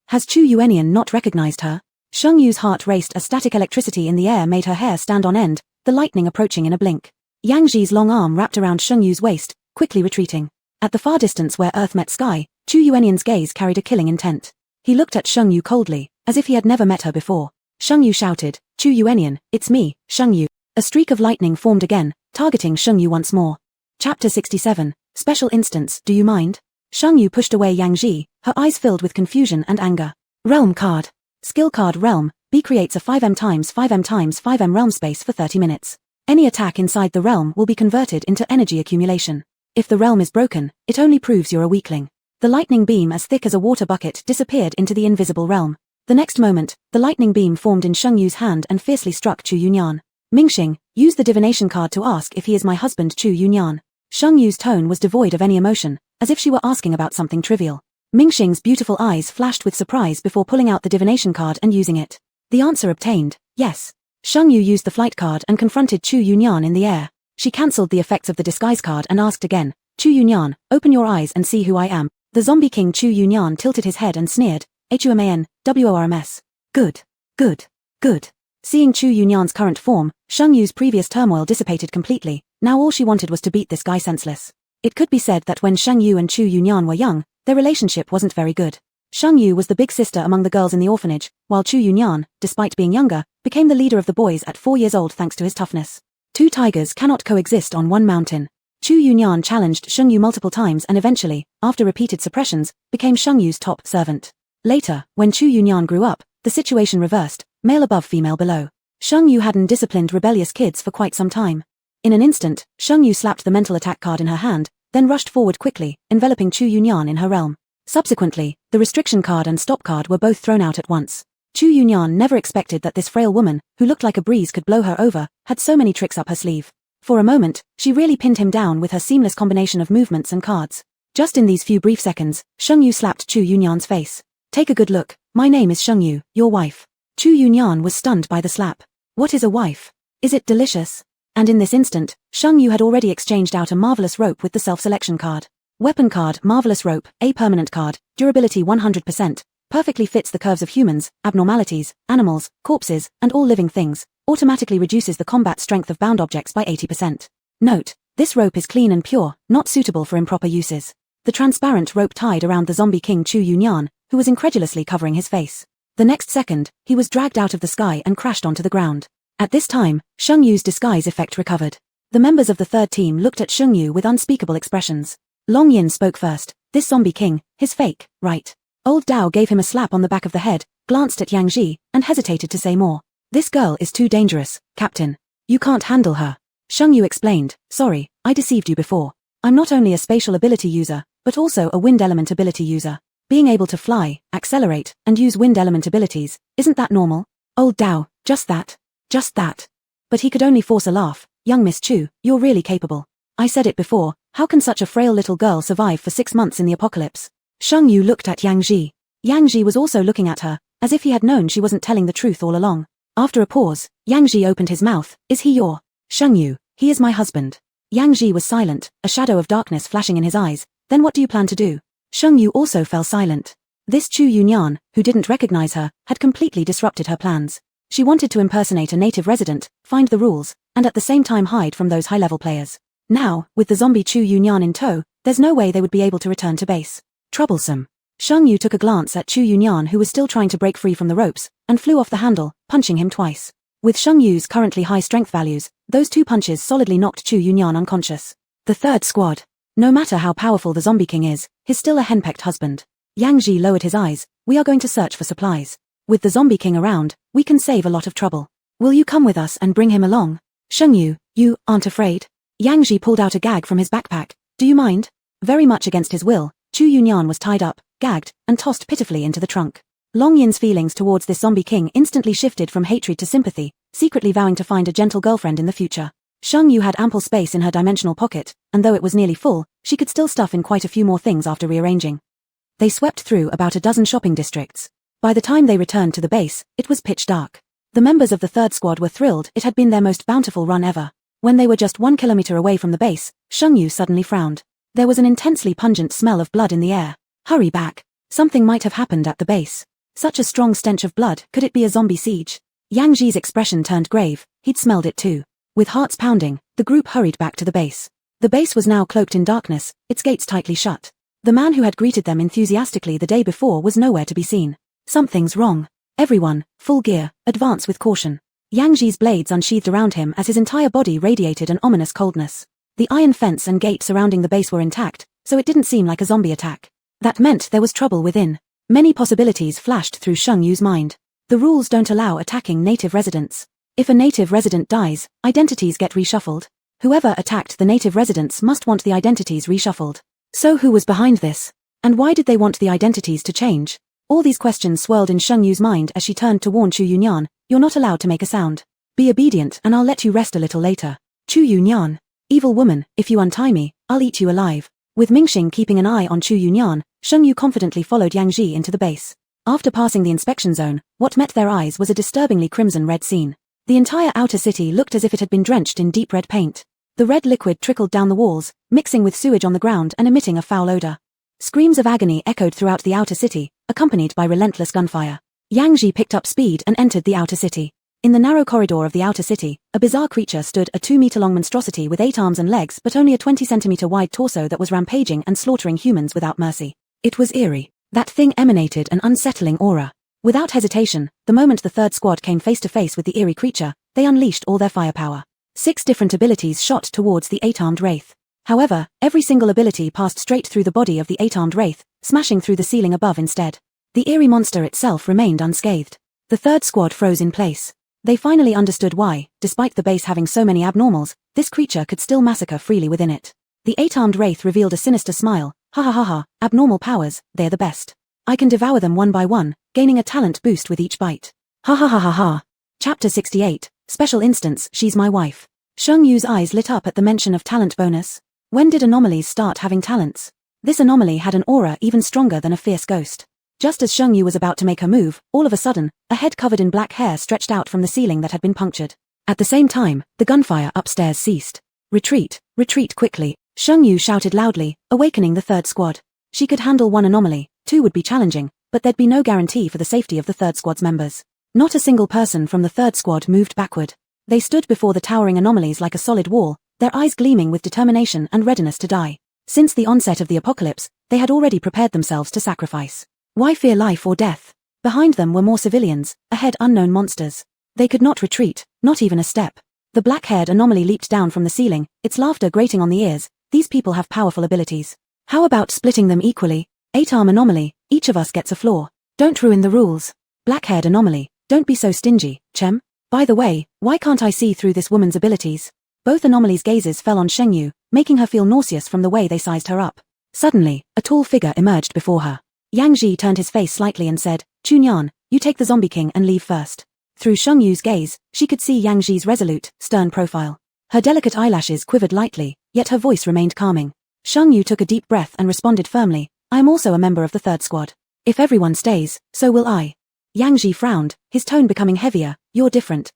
Has Chu Yuanian not recognized her? Shengyu's heart raced as static electricity in the air made her hair stand on end, the lightning approaching in a blink. Yang Ji's long arm wrapped around Shengyu's waist, quickly retreating. At the far distance where earth met sky, Chu Yuanian's gaze carried a killing intent. He looked at Shengyu coldly, as if he had never met her before. Shengyu shouted, Chu Yuanian, it's me, Shengyu. A streak of lightning formed again, targeting Shengyu once more. Chapter 67, Special Instance, Do You Mind? Shengyu pushed away Yang Ji, her eyes filled with confusion and anger. Realm card. Skill card Realm, B creates a 5m x 5m x 5m realm space for 30 minutes. Any attack inside the realm will be converted into energy accumulation. If the realm is broken, it only proves you're a weakling. The lightning beam as thick as a water bucket disappeared into the invisible realm. The next moment, the lightning beam formed in Shengyu's hand and fiercely struck Chu Yunyan. Mingxing, use the divination card to ask if he is my husband Chu Yunyan. Shengyu's tone was devoid of any emotion, as if she were asking about something trivial. Mingxing's beautiful eyes flashed with surprise before pulling out the divination card and using it. The answer obtained, yes. Shengyu used the flight card and confronted Chu Yunyan in the air. She cancelled the effects of the disguise card and asked again, Chu Yunyan, open your eyes and see who I am. The Zombie King Chu Yunyan tilted his head and sneered, Human, WORMS. Good. Good. Good. Seeing Chu Yunyan's current form, Shengyu's previous turmoil dissipated completely. Now all she wanted was to beat this guy senseless. It could be said that when Shengyu and Chu Yunyan were young, their relationship wasn't very good. Shengyu was the big sister among the girls in the orphanage, while Chu Yunyan, despite being younger, became the leader of the boys at 4 years old thanks to his toughness. Two tigers cannot coexist on one mountain. Chu Yunyan challenged Shengyu multiple times and eventually, after repeated suppressions, became Shengyu's top servant. Later, when Chu Yunyan grew up, the situation reversed, male above female below. Shengyu hadn't disciplined rebellious kids for quite some time. In an instant, Shengyu slapped the mental attack card in her hand, then rushed forward quickly, enveloping Chu Yunyan in her realm. Subsequently, the restriction card and stop card were both thrown out at once. Chu Yunyan never expected that this frail woman, who looked like a breeze could blow her over, had so many tricks up her sleeve. For a moment, she really pinned him down with her seamless combination of movements and cards. Just in these few brief seconds, Shengyu slapped Chu Yunyan's face. Take a good look, my name is Shengyu, your wife. Chu Yunyan was stunned by the slap. What is a wife? Is it delicious? And in this instant, Shengyu had already exchanged out a marvelous rope with the self-selection card. Weapon card, marvelous rope, a permanent card, durability 100%, perfectly fits the curves of humans, abnormalities, animals, corpses, and all living things, automatically reduces the combat strength of bound objects by 80%. Note: this rope is clean and pure, not suitable for improper uses. The transparent rope tied around the zombie king Chu Yunyan, who was incredulously covering his face. The next second, he was dragged out of the sky and crashed onto the ground. At this time, Sheng Yu's disguise effect recovered. The members of the third team looked at Sheng Yu with unspeakable expressions. Long Yin spoke first. This zombie king, he's fake, right? Old Dao gave him a slap on the back of the head, glanced at Yang Ji, and hesitated to say more. This girl is too dangerous, Captain. You can't handle her. Sheng Yu explained, sorry, I deceived you before. I'm not only a spatial ability user, but also a wind element ability user. Being able to fly, accelerate, and use wind element abilities, isn't that normal? Old Dao, just that. Just that. But he could only force a laugh. Young Miss Chu, you're really capable. I said it before, how can such a frail little girl survive for 6 months in the apocalypse? Sheng Yu looked at Yang Ji. Yang Ji was also looking at her, as if he had known she wasn't telling the truth all along. After a pause, Yang Ji opened his mouth. Is he your? Sheng Yu, he is my husband. Yang Ji was silent, a shadow of darkness flashing in his eyes. Then what do you plan to do? Sheng Yu also fell silent. This Chu Yunyan, who didn't recognize her, had completely disrupted her plans. She wanted to impersonate a native resident, find the rules, and at the same time hide from those high-level players. Now, with the zombie Chu Yunyan in tow, there's no way they would be able to return to base. Troublesome. Sheng Yu took a glance at Chu Yunyan, who was still trying to break free from the ropes, and flew off the handle, punching him twice. With Sheng Yu's currently high strength values, those 2 punches solidly knocked Chu Yunyan unconscious. The third squad. No matter how powerful the zombie king is, he's still a henpecked husband. Yang Ji lowered his eyes. We are going to search for supplies. With the zombie king around, we can save a lot of trouble. Will you come with us and bring him along? Sheng Yu, you aren't afraid? Yang Ji pulled out a gag from his backpack. Do you mind? Very much against his will, Chu Yunyan was tied up, gagged, and tossed pitifully into the trunk. Long Yin's feelings towards this zombie king instantly shifted from hatred to sympathy, secretly vowing to find a gentle girlfriend in the future. Sheng Yu had ample space in her dimensional pocket, and though it was nearly full, she could still stuff in quite a few more things after rearranging. They swept through about a dozen shopping districts. By the time they returned to the base, it was pitch dark. The members of the third squad were thrilled. It had been their most bountiful run ever. When they were just 1 kilometer away from the base, Sheng Yu suddenly frowned. There was an intensely pungent smell of blood in the air. Hurry back. Something might have happened at the base. Such a strong stench of blood, could it be a zombie siege? Yang Ji's expression turned grave. He'd smelled it too. With hearts pounding, the group hurried back to the base. The base was now cloaked in darkness, its gates tightly shut. The man who had greeted them enthusiastically the day before was nowhere to be seen. Something's wrong. Everyone, full gear, advance with caution. Yang Ji's blades unsheathed around him as his entire body radiated an ominous coldness. The iron fence and gate surrounding the base were intact, so it didn't seem like a zombie attack. That meant there was trouble within. Many possibilities flashed through Sheng Yu's mind. The rules don't allow attacking native residents. If a native resident dies, identities get reshuffled. Whoever attacked the native residents must want the identities reshuffled. So who was behind this? And why did they want the identities to change? All these questions swirled in Sheng Yu's mind as she turned to warn Chu Yunyan, you're not allowed to make a sound. Be obedient and I'll let you rest a little later. Chu Yunyan. Evil woman, if you untie me, I'll eat you alive. With Mingxing keeping an eye on Chu Yunyan, Sheng Yu confidently followed Yang Ji into the base. After passing the inspection zone, what met their eyes was a disturbingly crimson-red scene. The entire outer city looked as if it had been drenched in deep red paint. The red liquid trickled down the walls, mixing with sewage on the ground and emitting a foul odor. Screams of agony echoed throughout the outer city, accompanied by relentless gunfire. Yang Ji picked up speed and entered the outer city. In the narrow corridor of the outer city, a bizarre creature stood, a 2-meter-long monstrosity with 8 arms and legs but only a 20-centimeter-wide torso that was rampaging and slaughtering humans without mercy. It was eerie. That thing emanated an unsettling aura. Without hesitation, the moment the third squad came face to face with the eerie creature, they unleashed all their firepower. 6 different abilities shot towards the 8-armed wraith. However, every single ability passed straight through the body of the 8-armed wraith, smashing through the ceiling above instead. The eerie monster itself remained unscathed. The third squad froze in place. They finally understood why, despite the base having so many abnormals, this creature could still massacre freely within it. The 8-armed wraith revealed a sinister smile. Ha ha ha ha, abnormal powers, they're the best. I can devour them one by one, gaining a talent boost with each bite. Ha ha ha ha ha. Chapter 68, Special Instance, She's My Wife. Sheng Yu's eyes lit up at the mention of talent bonus. When did anomalies start having talents? This anomaly had an aura even stronger than a fierce ghost. Just as Sheng Yu was about to make her move, all of a sudden, a head covered in black hair stretched out from the ceiling that had been punctured. At the same time, the gunfire upstairs ceased. Retreat, retreat quickly, Sheng Yu shouted loudly, awakening the third squad. She could handle one anomaly, 2 would be challenging, but there'd be no guarantee for the safety of the third squad's members. Not a single person from the third squad moved backward. They stood before the towering anomalies like a solid wall, their eyes gleaming with determination and readiness to die. Since the onset of the apocalypse, they had already prepared themselves to sacrifice. Why fear life or death? Behind them were more civilians, ahead unknown monsters. They could not retreat, not even a step. The black-haired anomaly leaped down from the ceiling, its laughter grating on the ears. These people have powerful abilities. How about splitting them equally? 8-arm anomaly, each of us gets a floor. Don't ruin the rules. Black-haired anomaly, don't be so stingy, Chem. By the way, why can't I see through this woman's abilities? Both anomalies' gazes fell on Shengyu, making her feel nauseous from the way they sized her up. Suddenly, a tall figure emerged before her. Yang Ji turned his face slightly and said, Chunyan, you take the zombie king and leave first. Through Shengyu's gaze, she could see Yang Ji's resolute, stern profile. Her delicate eyelashes quivered lightly, yet her voice remained calming. Shengyu took a deep breath and responded firmly, I am also a member of the third squad. If everyone stays, so will I. Yang Ji frowned, his tone becoming heavier, you're different.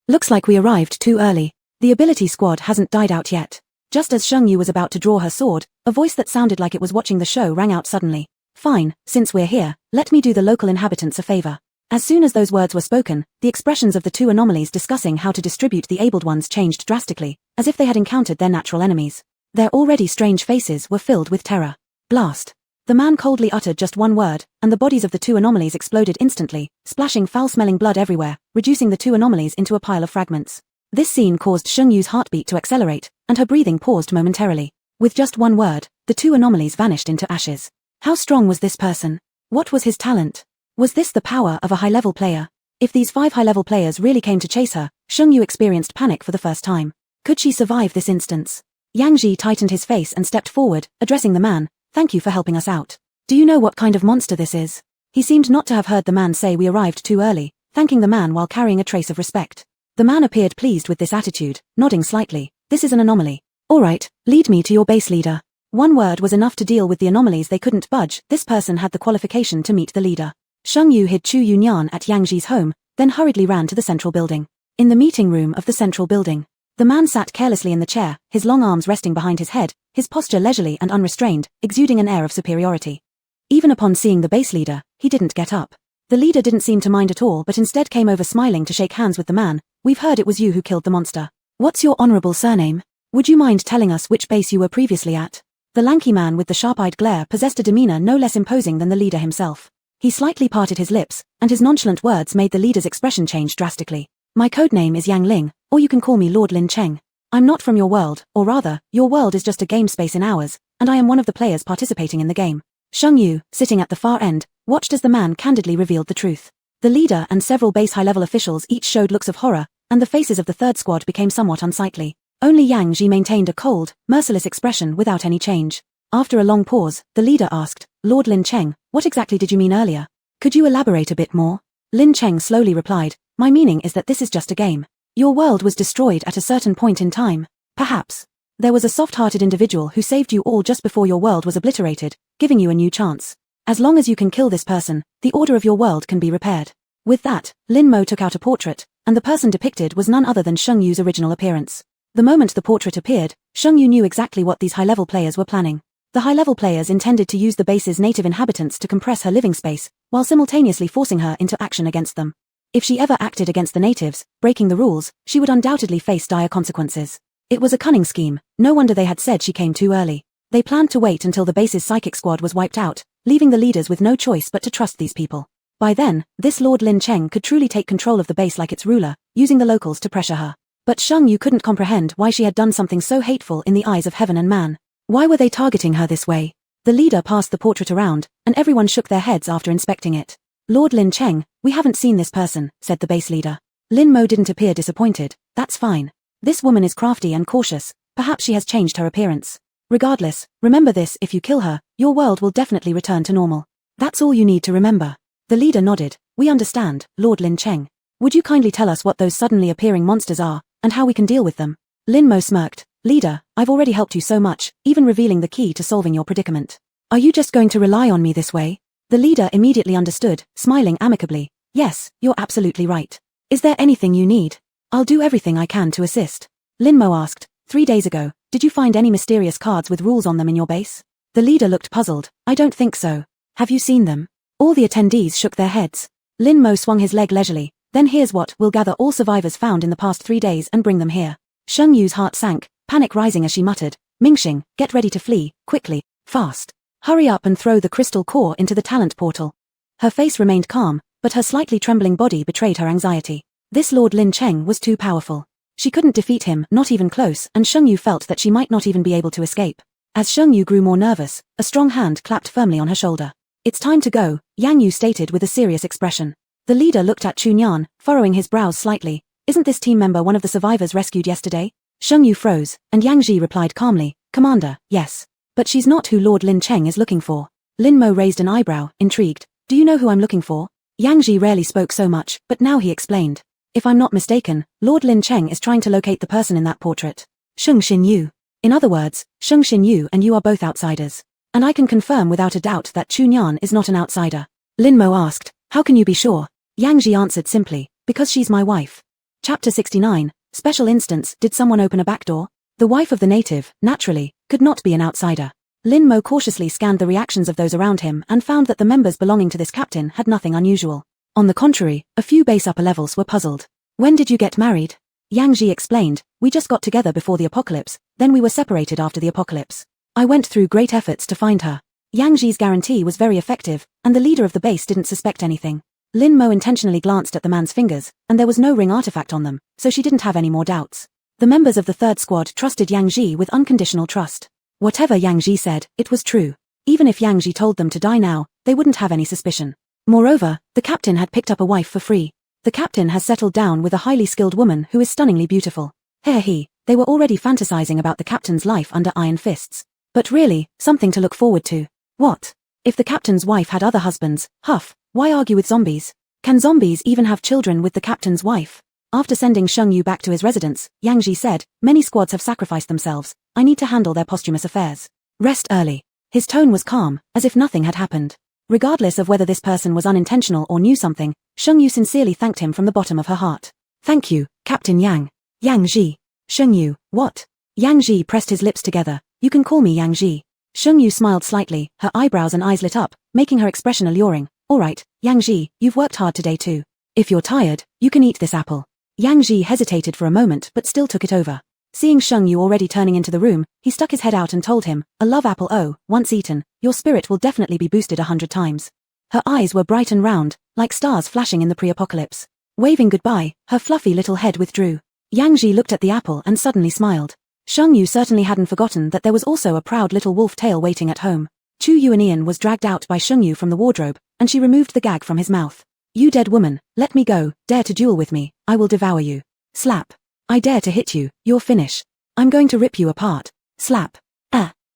Looks like we arrived too early. The ability squad hasn't died out yet. Just as Shengyu was about to draw her sword, a voice that sounded like it was watching the show rang out suddenly. Fine, since we're here, let me do the local inhabitants a favor. As soon as those words were spoken, the expressions of the two anomalies discussing how to distribute the abled ones changed drastically, as if they had encountered their natural enemies. Their already strange faces were filled with terror. Blast. The man coldly uttered just one word, and the bodies of the two anomalies exploded instantly, splashing foul-smelling blood everywhere, reducing the two anomalies into a pile of fragments. This scene caused Shengyu's heartbeat to accelerate, and her breathing paused momentarily. With just one word, the two anomalies vanished into ashes. How strong was this person? What was his talent? Was this the power of a high-level player? If these 5 high-level players really came to chase her, Shengyu experienced panic for the first time. Could she survive this instance? Yang Ji tightened his face and stepped forward, addressing the man. Thank you for helping us out. Do you know what kind of monster this is? He seemed not to have heard the man say we arrived too early, thanking the man while carrying a trace of respect. The man appeared pleased with this attitude, nodding slightly. This is an anomaly. All right, lead me to your base leader. One word was enough to deal with the anomalies they couldn't budge. This person had the qualification to meet the leader. Shengyu hid Chu Yunyan at Yang Ji's home, then hurriedly ran to the central building. In the meeting room of the central building, the man sat carelessly in the chair, his long arms resting behind his head, his posture leisurely and unrestrained, exuding an air of superiority. Even upon seeing the base leader, he didn't get up. The leader didn't seem to mind at all but instead came over smiling to shake hands with the man. We've heard it was you who killed the monster. What's your honorable surname? Would you mind telling us which base you were previously at? The lanky man with the sharp-eyed glare possessed a demeanor no less imposing than the leader himself. He slightly parted his lips, and his nonchalant words made the leader's expression change drastically. My codename is Yang Ling, or you can call me Lord Lin Cheng. I'm not from your world, or rather, your world is just a game space in ours, and I am one of the players participating in the game. Shengyu, sitting at the far end, watched as the man candidly revealed the truth. The leader and several base high-level officials each showed looks of horror, and the faces of the third squad became somewhat unsightly. Only Yang Ji maintained a cold, merciless expression without any change. After a long pause, the leader asked, Lord Lin Cheng, what exactly did you mean earlier? Could you elaborate a bit more? Lin Cheng slowly replied, my meaning is that this is just a game. Your world was destroyed at a certain point in time. Perhaps. There was a soft-hearted individual who saved you all just before your world was obliterated, giving you a new chance. As long as you can kill this person, the order of your world can be repaired. With that, Lin Mo took out a portrait, and the person depicted was none other than Shengyu's original appearance. The moment the portrait appeared, Shengyu knew exactly what these high-level players were planning. The high-level players intended to use the base's native inhabitants to compress her living space, while simultaneously forcing her into action against them. If she ever acted against the natives, breaking the rules, she would undoubtedly face dire consequences. It was a cunning scheme, no wonder they had said she came too early. They planned to wait until the base's psychic squad was wiped out, leaving the leaders with no choice but to trust these people. By then, this Lord Lin Cheng could truly take control of the base like its ruler, using the locals to pressure her. But Shengyu couldn't comprehend why she had done something so hateful in the eyes of heaven and man. Why were they targeting her this way? The leader passed the portrait around, and everyone shook their heads after inspecting it. Lord Lin Cheng, we haven't seen this person, said the base leader. Lin Mo didn't appear disappointed. That's fine. This woman is crafty and cautious, perhaps she has changed her appearance. Regardless, remember this, if you kill her, your world will definitely return to normal. That's all you need to remember. The leader nodded. We understand, Lord Lin Cheng. Would you kindly tell us what those suddenly appearing monsters are, and how we can deal with them? Lin Mo smirked. Leader, I've already helped you so much, even revealing the key to solving your predicament. Are you just going to rely on me this way? The leader immediately understood, smiling amicably. Yes, you're absolutely right. Is there anything you need? I'll do everything I can to assist. Lin Mo asked, 3 days ago, did you find any mysterious cards with rules on them in your base? The leader looked puzzled. I don't think so. Have you seen them? All the attendees shook their heads. Lin Mo swung his leg leisurely. Then here's what, we'll gather all survivors found in the past 3 days and bring them here. Sheng Yu's heart sank, panic rising as she muttered, Mingxing, get ready to flee, quickly, fast. Hurry up and throw the crystal core into the talent portal. Her face remained calm, but her slightly trembling body betrayed her anxiety. This Lord Lin Cheng was too powerful. She couldn't defeat him, not even close, and Sheng Yu felt that she might not even be able to escape. As Sheng Yu grew more nervous, a strong hand clapped firmly on her shoulder. It's time to go, Yang Yu stated with a serious expression. The leader looked at Chunyan, furrowing his brows slightly. Isn't this team member one of the survivors rescued yesterday? Sheng Yu froze, and Yang Ji replied calmly, Commander, yes. But she's not who Lord Lin Cheng is looking for. Lin Mo raised an eyebrow, intrigued. Do you know who I'm looking for? Yang Ji rarely spoke so much, but now he explained. If I'm not mistaken, Lord Lin Cheng is trying to locate the person in that portrait. Sheng Xin Yu. In other words, Sheng Xin Yu and you are both outsiders. And I can confirm without a doubt that Chunyan is not an outsider. Lin Mo asked, how can you be sure? Yang Ji answered simply, because she's my wife. Chapter 69, Special Instance. Did someone open a back door? The wife of the native, naturally, could not be an outsider. Lin Mo cautiously scanned the reactions of those around him and found that the members belonging to this captain had nothing unusual. On the contrary, a few base upper levels were puzzled. When did you get married? Yang Ji explained, we just got together before the apocalypse, then we were separated after the apocalypse. I went through great efforts to find her. Yang Ji's guarantee was very effective, and the leader of the base didn't suspect anything. Lin Mo intentionally glanced at the man's fingers, and there was no ring artifact on them, so she didn't have any more doubts. The members of the third squad trusted Yang Ji with unconditional trust. Whatever Yang Ji said, it was true. Even if Yang Ji told them to die now, they wouldn't have any suspicion. Moreover, the captain had picked up a wife for free. The captain has settled down with a highly skilled woman who is stunningly beautiful. They were already fantasizing about the captain's life under iron fists. But really, something to look forward to. What? If the captain's wife had other husbands, huff, why argue with zombies? Can zombies even have children with the captain's wife? After sending Sheng Yu back to his residence, Yang Ji said, many squads have sacrificed themselves. I need to handle their posthumous affairs. Rest early. His tone was calm, as if nothing had happened. Regardless of whether this person was unintentional or knew something, Sheng Yu sincerely thanked him from the bottom of her heart. Thank you, Captain Yang. Yang Ji. Sheng Yu, what? Yang Ji pressed his lips together. You can call me Yang Ji. Sheng Yu smiled slightly, her eyebrows and eyes lit up, making her expression alluring. Alright, Yang Ji, you've worked hard today too. If you're tired, you can eat this apple. Yang Ji hesitated for a moment but still took it over. Seeing Sheng Yu already turning into the room, he stuck his head out and told him, a love apple once eaten, your spirit will definitely be boosted 100 times. Her eyes were bright and round, like stars flashing in the pre-apocalypse. Waving goodbye, her fluffy little head withdrew. Yang Ji looked at the apple and suddenly smiled. Sheng Yu certainly hadn't forgotten that there was also a proud little wolf tail waiting at home. Chu Yuanian was dragged out by Sheng Yu from the wardrobe, and she removed the gag from his mouth. You dead woman, let me go, dare to duel with me, I will devour you. Slap. I dare to hit you, you're finish. I'm going to rip you apart. Slap.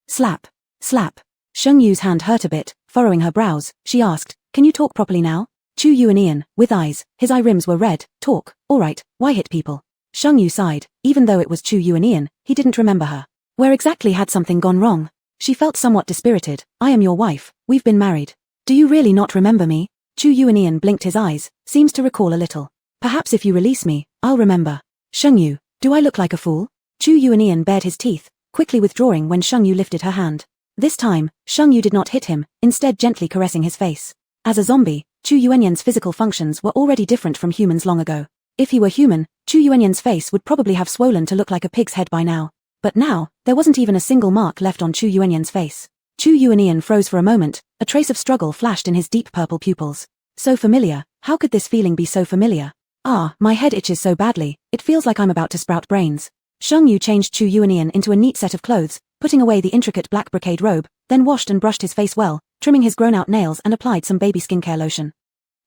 Slap. Slap. Sheng Yu's hand hurt a bit, furrowing her brows, she asked, can you talk properly now? Chu Yuanian, with eyes, his eye rims were red, talk, alright, why hit people? Sheng Yu sighed, even though it was Chu Yuanian, he didn't remember her. Where exactly had something gone wrong? She felt somewhat dispirited, I am your wife, we've been married. Do you really not remember me? Chu Yuanian blinked his eyes, seems to recall a little. Perhaps if you release me, I'll remember. Sheng Yu, do I look like a fool? Chu Yuanian bared his teeth, quickly withdrawing when Sheng Yu lifted her hand. This time, Sheng Yu did not hit him, instead gently caressing his face. As a zombie, Chu Yuanian's physical functions were already different from humans long ago. If he were human, Chu Yuanian's face would probably have swollen to look like a pig's head by now. But now, there wasn't even a single mark left on Chu Yuanian's face. Chu Yuanian froze for a moment, a trace of struggle flashed in his deep purple pupils. So familiar, how could this feeling be so familiar? Ah, my head itches so badly, it feels like I'm about to sprout brains. Sheng Yu changed Chu Yuanian into a neat set of clothes, putting away the intricate black brocade robe, then washed and brushed his face well, trimming his grown-out nails and applied some baby skincare lotion.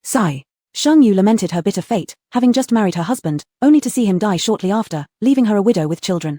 Sigh. Sheng Yu lamented her bitter fate, having just married her husband, only to see him die shortly after, leaving her a widow with children.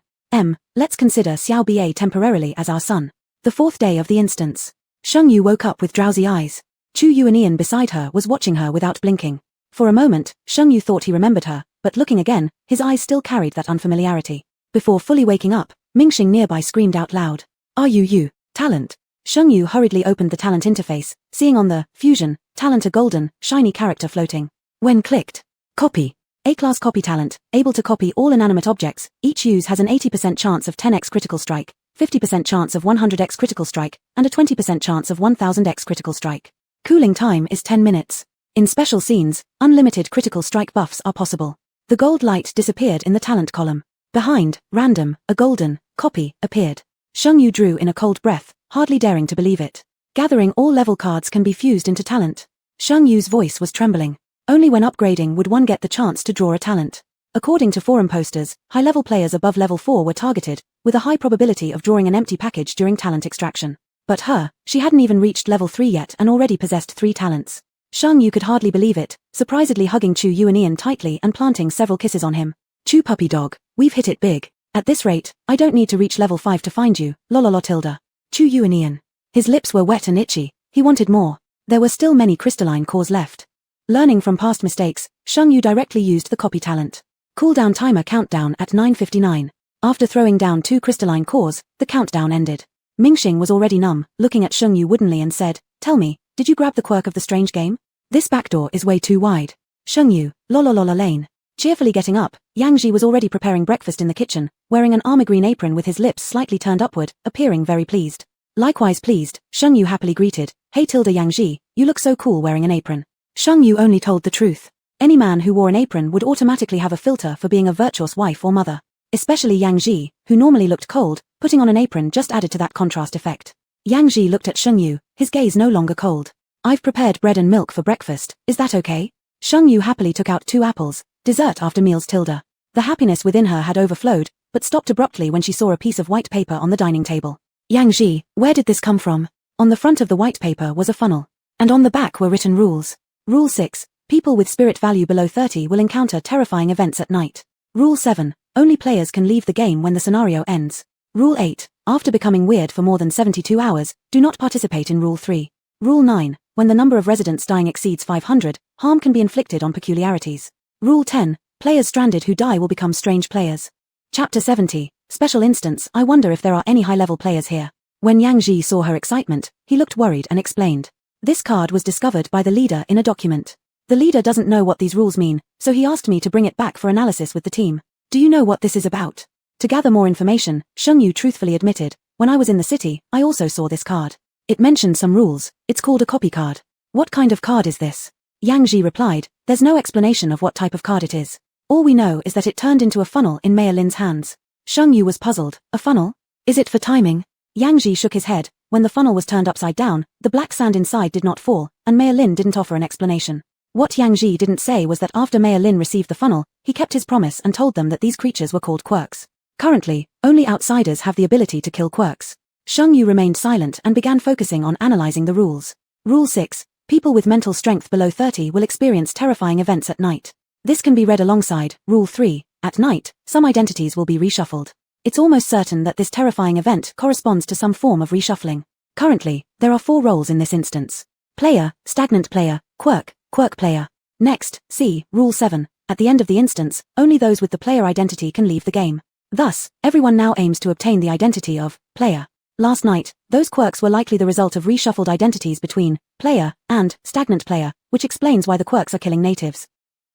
Let's consider Xiao Ba temporarily as our son. The fourth day of the instance. Sheng Yu woke up with drowsy eyes. Chu Yuanian beside her was watching her without blinking. For a moment, Sheng Yu thought he remembered her, but looking again, his eyes still carried that unfamiliarity. Before fully waking up, Mingxing nearby screamed out loud. Are you, talent? Sheng Yu hurriedly opened the talent interface, seeing on the fusion talent a golden, shiny character floating. When clicked, copy. A-class copy talent, able to copy all inanimate objects, each use has an 80% chance of 10x critical strike, 50% chance of 100x critical strike, and a 20% chance of 1000x critical strike. Cooling time is 10 minutes. In special scenes, unlimited critical strike buffs are possible. The gold light disappeared in the talent column. Behind, random, a golden copy appeared. Sheng Yu drew in a cold breath, hardly daring to believe it. Gathering all level cards can be fused into talent. Sheng Yu's voice was trembling. Only when upgrading would one get the chance to draw a talent. According to forum posters, high-level players above level 4 were targeted, with a high probability of drawing an empty package during talent extraction. But she hadn't even reached level 3 yet and already possessed 3 talents. Sheng Yu could hardly believe it, surprisedly hugging Chu Yuanian tightly and planting several kisses on him. Chu puppy dog, we've hit it big. At this rate, I don't need to reach level 5 to find you, lololotilda. Chu Yuanian. His lips were wet and itchy, he wanted more. There were still many crystalline cores left. Learning from past mistakes, Sheng Yu directly used the copy talent. Cooldown timer countdown at 9:59. After throwing down 2 crystalline cores, the countdown ended. Mingxing was already numb, looking at Sheng Yu woodenly and said, "Tell me, did you grab the quirk of the strange game? This backdoor is way too wide." Sheng Yu, lololola lane. Cheerfully getting up, Yang Ji was already preparing breakfast in the kitchen, wearing an armor green apron with his lips slightly turned upward, appearing very pleased. Likewise pleased, Sheng Yu happily greeted, "Hey Tilda Yang Ji, you look so cool wearing an apron." Sheng Yu only told the truth. Any man who wore an apron would automatically have a filter for being a virtuous wife or mother. Especially Yang Ji, who normally looked cold, putting on an apron just added to that contrast effect. Yang Ji looked at Sheng Yu, his gaze no longer cold. "I've prepared bread and milk for breakfast, is that okay?" Sheng Yu happily took out 2 apples, dessert after meals tilde. The happiness within her had overflowed, but stopped abruptly when she saw a piece of white paper on the dining table. "Yang Ji, where did this come from?" On the front of the white paper was a funnel. And on the back were written rules. Rule 6. People with spirit value below 30 will encounter terrifying events at night. Rule 7. Only players can leave the game when the scenario ends. Rule 8. After becoming weird for more than 72 hours, do not participate in Rule 3. Rule 9. When the number of residents dying exceeds 500, harm can be inflicted on peculiarities. Rule 10. Players stranded who die will become strange players. Chapter 70. Special instance. I wonder if there are any high-level players here. When Yang Ji saw her excitement, he looked worried and explained. This card was discovered by the leader in a document. The leader doesn't know what these rules mean, so he asked me to bring it back for analysis with the team. Do you know what this is about? To gather more information, Sheng Yu truthfully admitted, when I was in the city, I also saw this card. It mentioned some rules, it's called a copy card. What kind of card is this? Yang Ji replied, there's no explanation of what type of card it is. All we know is that it turned into a funnel in Mei Lin's hands. Sheng Yu was puzzled, a funnel? Is it for timing? Yang Ji shook his head. When the funnel was turned upside down, the black sand inside did not fall, and Mei Lin didn't offer an explanation. What Yang Ji didn't say was that after Mei Lin received the funnel, he kept his promise and told them that these creatures were called quirks. Currently, only outsiders have the ability to kill quirks. Sheng Yu remained silent and began focusing on analyzing the rules. Rule 6. People with mental strength below 30 will experience terrifying events at night. This can be read alongside Rule 3. At night, some identities will be reshuffled. It's almost certain that this terrifying event corresponds to some form of reshuffling. Currently, there are 4 roles in this instance. Player, stagnant player, quirk, quirk player. Next, see Rule 7. At the end of the instance, only those with the player identity can leave the game. Thus, everyone now aims to obtain the identity of player. Last night, those quirks were likely the result of reshuffled identities between player and stagnant player, which explains why the quirks are killing natives.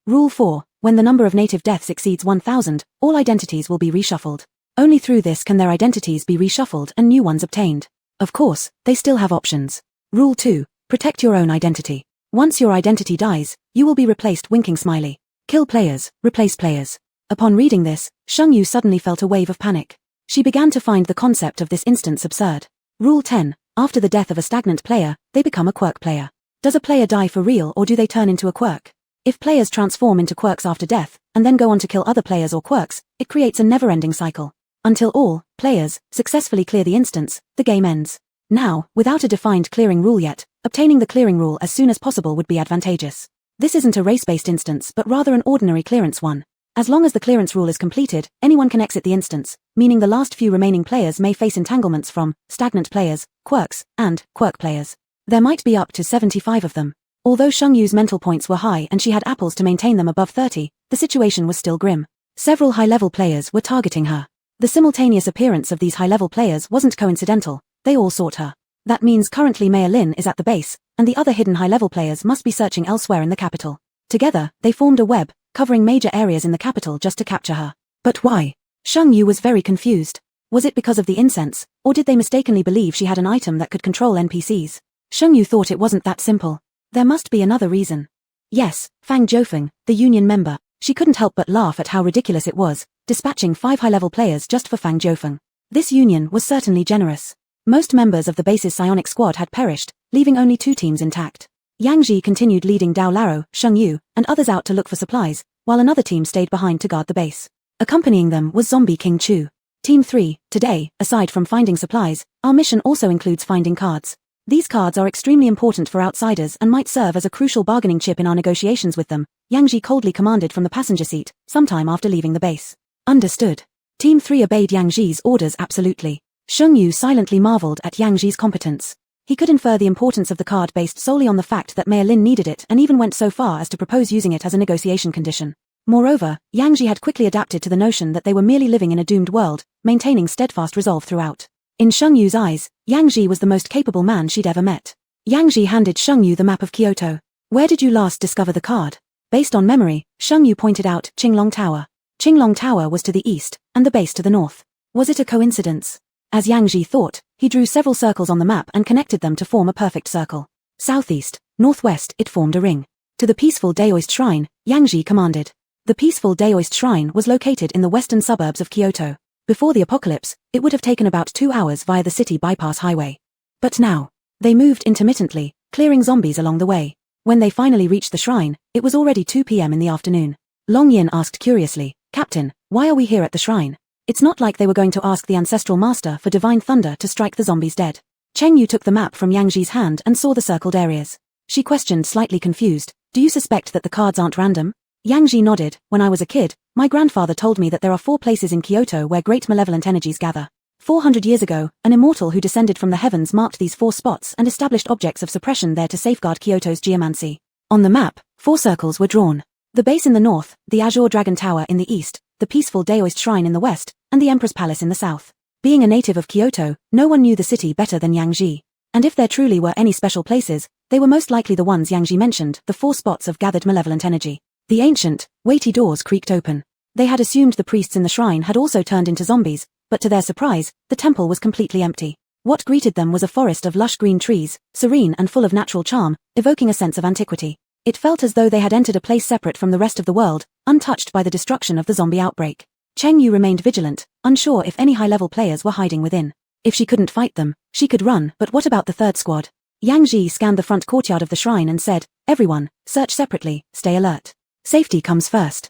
Rule 4. When the number of native deaths exceeds 1000, all identities will be reshuffled. Only through this can their identities be reshuffled and new ones obtained. Of course, they still have options. Rule 2. Protect your own identity. Once your identity dies, you will be replaced winking smiley. Kill players, replace players. Upon reading this, Sheng Yu suddenly felt a wave of panic. She began to find the concept of this instance absurd. Rule 10. After the death of a stagnant player, they become a quirk player. Does a player die for real or do they turn into a quirk? If players transform into quirks after death, and then go on to kill other players or quirks, it creates a never-ending cycle. Until all players successfully clear the instance, the game ends. Now, without a defined clearing rule yet, obtaining the clearing rule as soon as possible would be advantageous. This isn't a race-based instance but rather an ordinary clearance one. As long as the clearance rule is completed, anyone can exit the instance, meaning the last few remaining players may face entanglements from stagnant players, quirks, and quirk players. There might be up to 75 of them. Although Sheng Yu's mental points were high and she had apples to maintain them above 30, the situation was still grim. Several high-level players were targeting her. The simultaneous appearance of these high-level players wasn't coincidental, they all sought her. That means currently Mei Lin is at the base, and the other hidden high-level players must be searching elsewhere in the capital. Together, they formed a web, covering major areas in the capital just to capture her. But why? Sheng Yu was very confused. Was it because of the incense, or did they mistakenly believe she had an item that could control NPCs? Sheng Yu thought it wasn't that simple. There must be another reason. Yes, Fang Jiufeng, the union member. She couldn't help but laugh at how ridiculous it was, dispatching 5 high-level players just for Fang Jiufeng. This union was certainly generous. Most members of the base's psionic squad had perished, leaving only 2 teams intact. Yang Ji continued leading Dao Laro, Sheng Yu, and others out to look for supplies, while another team stayed behind to guard the base. Accompanying them was Zombie King Chu. Team 3, today, aside from finding supplies, our mission also includes finding cards. These cards are extremely important for outsiders and might serve as a crucial bargaining chip in our negotiations with them, Yang Ji coldly commanded from the passenger seat, sometime after leaving the base. Understood. Team 3 obeyed Yang Ji's orders absolutely. Sheng Yu silently marveled at Yang Ji's competence. He could infer the importance of the card based solely on the fact that Mayor Lin needed it and even went so far as to propose using it as a negotiation condition. Moreover, Yang Ji had quickly adapted to the notion that they were merely living in a doomed world, maintaining steadfast resolve throughout. In Sheng Yu's eyes, Yang Ji was the most capable man she'd ever met. Yang Ji handed Sheng Yu the map of Kyoto. Where did you last discover the card? Based on memory, Sheng Yu pointed out Qinglong Tower. Qinglong Tower was to the east, and the base to the north. Was it a coincidence? As Yang Ji thought, he drew several circles on the map and connected them to form a perfect circle. Southeast, northwest, it formed a ring. To the peaceful Daoist shrine, Yang Ji commanded. The peaceful Daoist shrine was located in the western suburbs of Kyoto. Before the apocalypse, it would have taken about 2 hours via the city bypass highway. But now, they moved intermittently, clearing zombies along the way. When they finally reached the shrine, it was already 2 p.m. in the afternoon. Long Yin asked curiously, "Captain, why are we here at the shrine?" It's not like they were going to ask the ancestral master for divine thunder to strike the zombies dead. Cheng Yu took the map from Yang Ji's hand and saw the circled areas. She questioned, slightly confused, "Do you suspect that the cards aren't random?" Yang Ji nodded. "When I was a kid, my grandfather told me that there are 4 places in Kyoto where great malevolent energies gather. 400 years ago, an immortal who descended from the heavens marked these 4 spots and established objects of suppression there to safeguard Kyoto's geomancy." On the map, 4 circles were drawn. The base in the north, the Azure Dragon Tower in the east, the peaceful Daoist shrine in the west, and the Emperor's Palace in the south. Being a native of Kyoto, no one knew the city better than Yang Ji. And if there truly were any special places, they were most likely the ones Yang Ji mentioned, the 4 spots of gathered malevolent energy. The ancient, weighty doors creaked open. They had assumed the priests in the shrine had also turned into zombies, but to their surprise, the temple was completely empty. What greeted them was a forest of lush green trees, serene and full of natural charm, evoking a sense of antiquity. It felt as though they had entered a place separate from the rest of the world, untouched by the destruction of the zombie outbreak. Cheng Yu remained vigilant, unsure if any high-level players were hiding within. If she couldn't fight them, she could run, but what about the third squad? Yang Ji scanned the front courtyard of the shrine and said, "Everyone, search separately, stay alert. Safety comes first."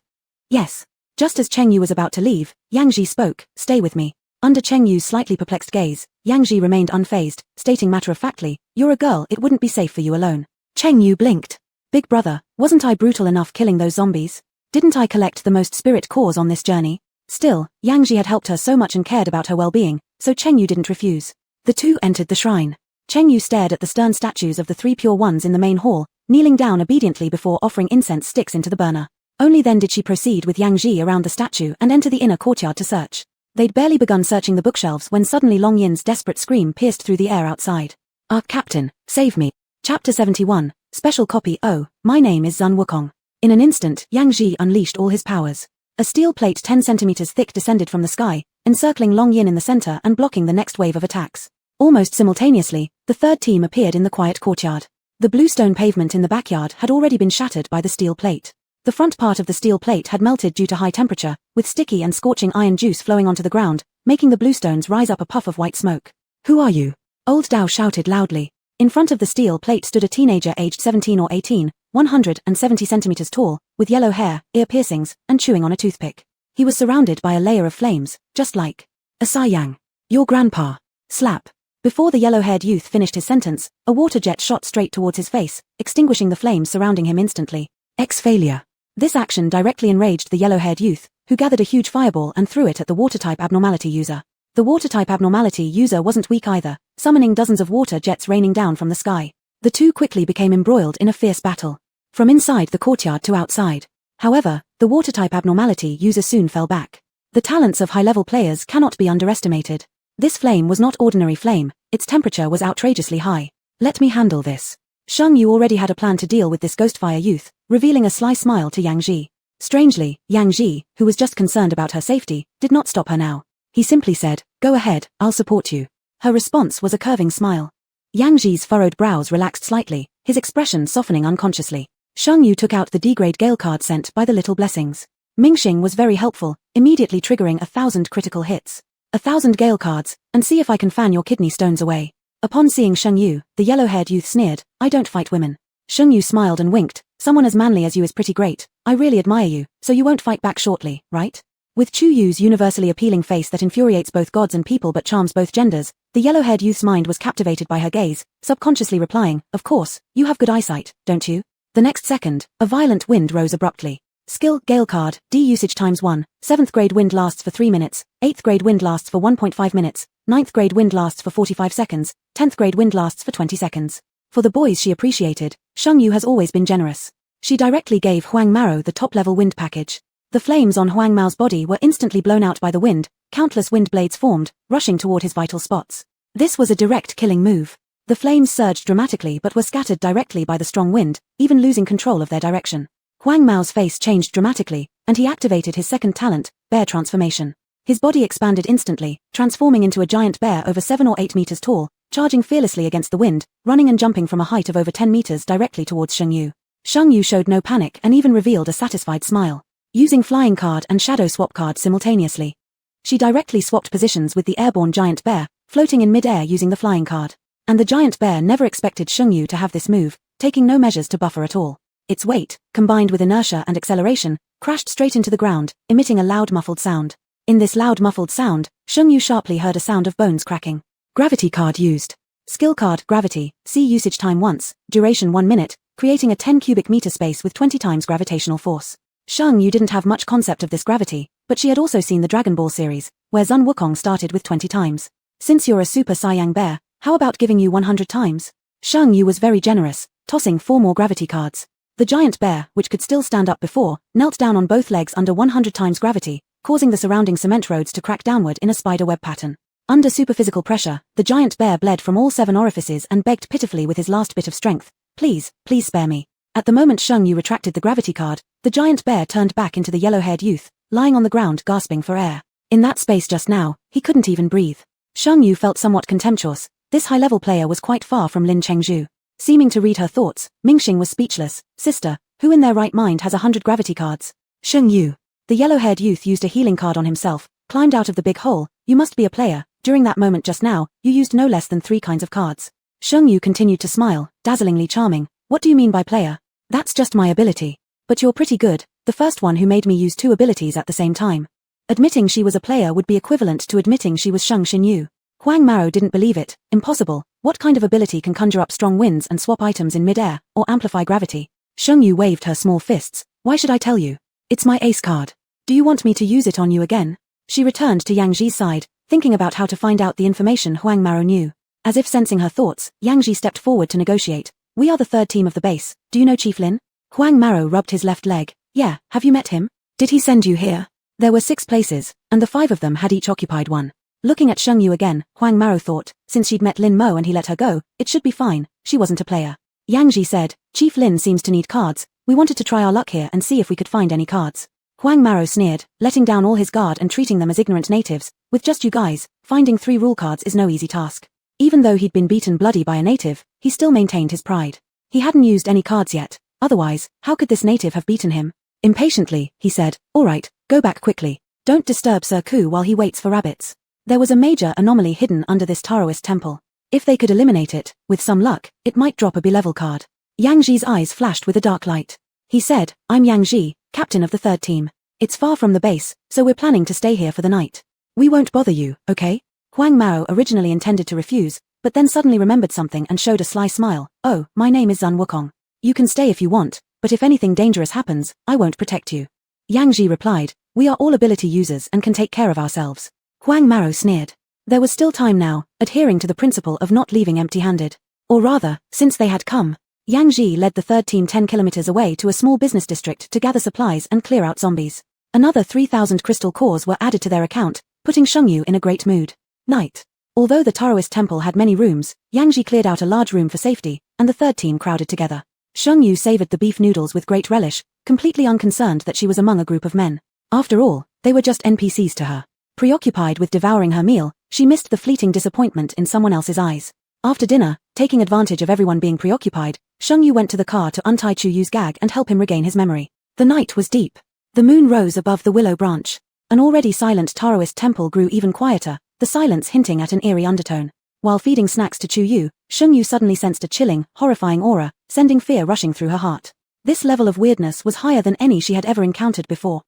"Yes." Just as Cheng Yu was about to leave, Yang Ji spoke, "Stay with me." Under Cheng Yu's slightly perplexed gaze, Yang Ji remained unfazed, stating matter-of-factly, "You're a girl, it wouldn't be safe for you alone." Cheng Yu blinked. "Big brother, wasn't I brutal enough killing those zombies? Didn't I collect the most spirit cores on this journey?" Still, Yang Ji had helped her so much and cared about her well-being, so Cheng Yu didn't refuse. The two entered the shrine. Cheng Yu stared at the stern statues of the 3 pure ones in the main hall, kneeling down obediently before offering incense sticks into the burner. Only then did she proceed with Yang Ji around the statue and enter the inner courtyard to search. They'd barely begun searching the bookshelves when suddenly Long Yin's desperate scream pierced through the air outside. "Ah, Captain, save me." Chapter 71, Special Copy. "Oh, my name is Zun Wukong." In an instant, Yang Ji unleashed all his powers. A steel plate 10 centimeters thick descended from the sky, encircling Long Yin in the center and blocking the next wave of attacks. Almost simultaneously, the third team appeared in the quiet courtyard. The bluestone pavement in the backyard had already been shattered by the steel plate. The front part of the steel plate had melted due to high temperature, with sticky and scorching iron juice flowing onto the ground, making the bluestones rise up a puff of white smoke. "Who are you?" Old Dao shouted loudly. In front of the steel plate stood a teenager aged 17 or 18, 170 centimeters tall, with yellow hair, ear piercings, and chewing on a toothpick. He was surrounded by a layer of flames, just like a Yang. "Your grandpa." Slap. Before the yellow-haired youth finished his sentence, a water jet shot straight towards his face, extinguishing the flames surrounding him instantly. Failure. This action directly enraged the yellow-haired youth, who gathered a huge fireball and threw it at the water-type abnormality user. The water-type abnormality user wasn't weak either, summoning dozens of water jets raining down from the sky. The two quickly became embroiled in a fierce battle. From inside the courtyard to outside. However, the water-type abnormality user soon fell back. The talents of high-level players cannot be underestimated. This flame was not ordinary flame, its temperature was outrageously high. "Let me handle this." Sheng Yu already had a plan to deal with this ghostfire youth, revealing a sly smile to Yang Ji. Strangely, Yang Ji, who was just concerned about her safety, did not stop her now. He simply said, "Go ahead, I'll support you." Her response was a curving smile. Yang Ji's furrowed brows relaxed slightly, his expression softening unconsciously. Sheng Yu took out the degrade Gale card sent by the Little Blessings. Mingxing was very helpful, immediately triggering 1,000 critical hits. 1,000 Gale cards, and see if I can fan your kidney stones away. Upon seeing Sheng Yu, the yellow-haired youth sneered, "I don't fight women." Sheng Yu smiled and winked, "Someone as manly as you is pretty great. I really admire you, so you won't fight back shortly, right?" With Chu Yu's universally appealing face that infuriates both gods and people but charms both genders, the yellow-haired youth's mind was captivated by her gaze, subconsciously replying, "Of course, you have good eyesight, don't you?" The next second, a violent wind rose abruptly. Skill, Gale card, D usage ×1, 7th grade wind lasts for 3 minutes, 8th grade wind lasts for 1.5 minutes, 9th grade wind lasts for 45 seconds, 10th grade wind lasts for 20 seconds. For the boys she appreciated, Sheng Yu has always been generous. She directly gave Huang Maro the top-level wind package. The flames on Huang Mao's body were instantly blown out by the wind, countless wind blades formed, rushing toward his vital spots. This was a direct killing move. The flames surged dramatically but were scattered directly by the strong wind, even losing control of their direction. Huang Mao's face changed dramatically, and he activated his second talent, bear transformation. His body expanded instantly, transforming into a giant bear over 7 or 8 meters tall, charging fearlessly against the wind, running and jumping from a height of over 10 meters directly towards Sheng Yu. Sheng Yu showed no panic and even revealed a satisfied smile. Using flying card and shadow swap card simultaneously, she directly swapped positions with the airborne giant bear, floating in mid-air using the flying card. And the giant bear never expected Sheng Yu to have this move, taking no measures to buffer at all. Its weight, combined with inertia and acceleration, crashed straight into the ground, emitting a loud muffled sound. In this loud muffled sound, Sheng Yu sharply heard a sound of bones cracking. Gravity card used. Skill card, Gravity, C usage time once, duration 1 minute, creating a 10 cubic meter space with 20 times gravitational force. Sheng Yu didn't have much concept of this gravity, but she had also seen the Dragon Ball series, where Sun Wukong started with 20 times. Since you're a Super Saiyang bear, how about giving you 100 times? Sheng Yu was very generous, tossing 4 more gravity cards. The giant bear, which could still stand up before, knelt down on both legs under 100 times gravity, causing the surrounding cement roads to crack downward in a spider web pattern. Under superphysical pressure, the giant bear bled from all 7 orifices and begged pitifully with his last bit of strength, "Please, please spare me." At the moment Sheng Yu retracted the gravity card, the giant bear turned back into the yellow-haired youth, lying on the ground gasping for air. In that space just now, he couldn't even breathe. Sheng Yu felt somewhat contemptuous. This high-level player was quite far from Lin Chengzhu. Seeming to read her thoughts, Mingxing was speechless. "Sister, who in their right mind has 100 gravity cards?" Sheng Yu. The yellow-haired youth used a healing card on himself, climbed out of the big hole. "You must be a player. During that moment just now, you used no less than 3 kinds of cards." Sheng Yu continued to smile, dazzlingly charming. "What do you mean by player?" "That's just my ability. But you're pretty good, the first one who made me use 2 abilities at the same time." Admitting she was a player would be equivalent to admitting she was Sheng Xinyu. Huang Maro didn't believe it. Impossible. What kind of ability can conjure up strong winds and swap items in mid-air, or amplify gravity? Sheng Yu waved her small fists. "Why should I tell you? It's my ace card. Do you want me to use it on you again?" She returned to Yang Ji's side, thinking about how to find out the information Huang Maro knew. As if sensing her thoughts, Yang Ji stepped forward to negotiate. "We are the 3rd team of the base. Do you know Chief Lin?" Huang Maro rubbed his left leg. "Yeah, have you met him? Did he send you here?" There were 6 places, and the 5 of them had each occupied one. Looking at Sheng Yu again, Huang Maro thought, since she'd met Lin Mo and he let her go, it should be fine, she wasn't a player. Yang Ji said, "Chief Lin seems to need cards. We wanted to try our luck here and see if we could find any cards." Huang Maro sneered, letting down all his guard and treating them as ignorant natives. "With just you guys, finding 3 rule cards is no easy task." Even though he'd been beaten bloody by a native, he still maintained his pride. He hadn't used any cards yet. Otherwise, how could this native have beaten him? Impatiently, he said, "All right, go back quickly. Don't disturb Sir Ku while he waits for rabbits." There was a major anomaly hidden under this Taoist temple. If they could eliminate it, with some luck, it might drop a B-level card. Yang Ji's eyes flashed with a dark light. He said, "I'm Yang Ji, captain of the 3rd team. It's far from the base, so we're planning to stay here for the night. We won't bother you, okay?" Huang Maro originally intended to refuse, but then suddenly remembered something and showed a sly smile. "Oh, my name is Sun Wukong. You can stay if you want, but if anything dangerous happens, I won't protect you." Yang Ji replied, "We are all ability users and can take care of ourselves." Huang Maro sneered. There was still time now, adhering to the principle of not leaving empty-handed. Or rather, since they had come, Yang Ji led the 3rd team 10 kilometers away to a small business district to gather supplies and clear out zombies. Another 3,000 crystal cores were added to their account, putting Sheng Yu in a great mood. Night. Although the Taoist temple had many rooms, Yang Ji cleared out a large room for safety, and the 3rd team crowded together. Sheng Yu savored the beef noodles with great relish, completely unconcerned that she was among a group of men. After all, they were just NPCs to her. Preoccupied with devouring her meal, she missed the fleeting disappointment in someone else's eyes. After dinner, taking advantage of everyone being preoccupied, Shengyu went to the car to untie Chuyu's gag and help him regain his memory. The night was deep. The moon rose above the willow branch. An already silent Taoist temple grew even quieter, the silence hinting at an eerie undertone. While feeding snacks to Chuyu, Shengyu suddenly sensed a chilling, horrifying aura, sending fear rushing through her heart. This level of weirdness was higher than any she had ever encountered before.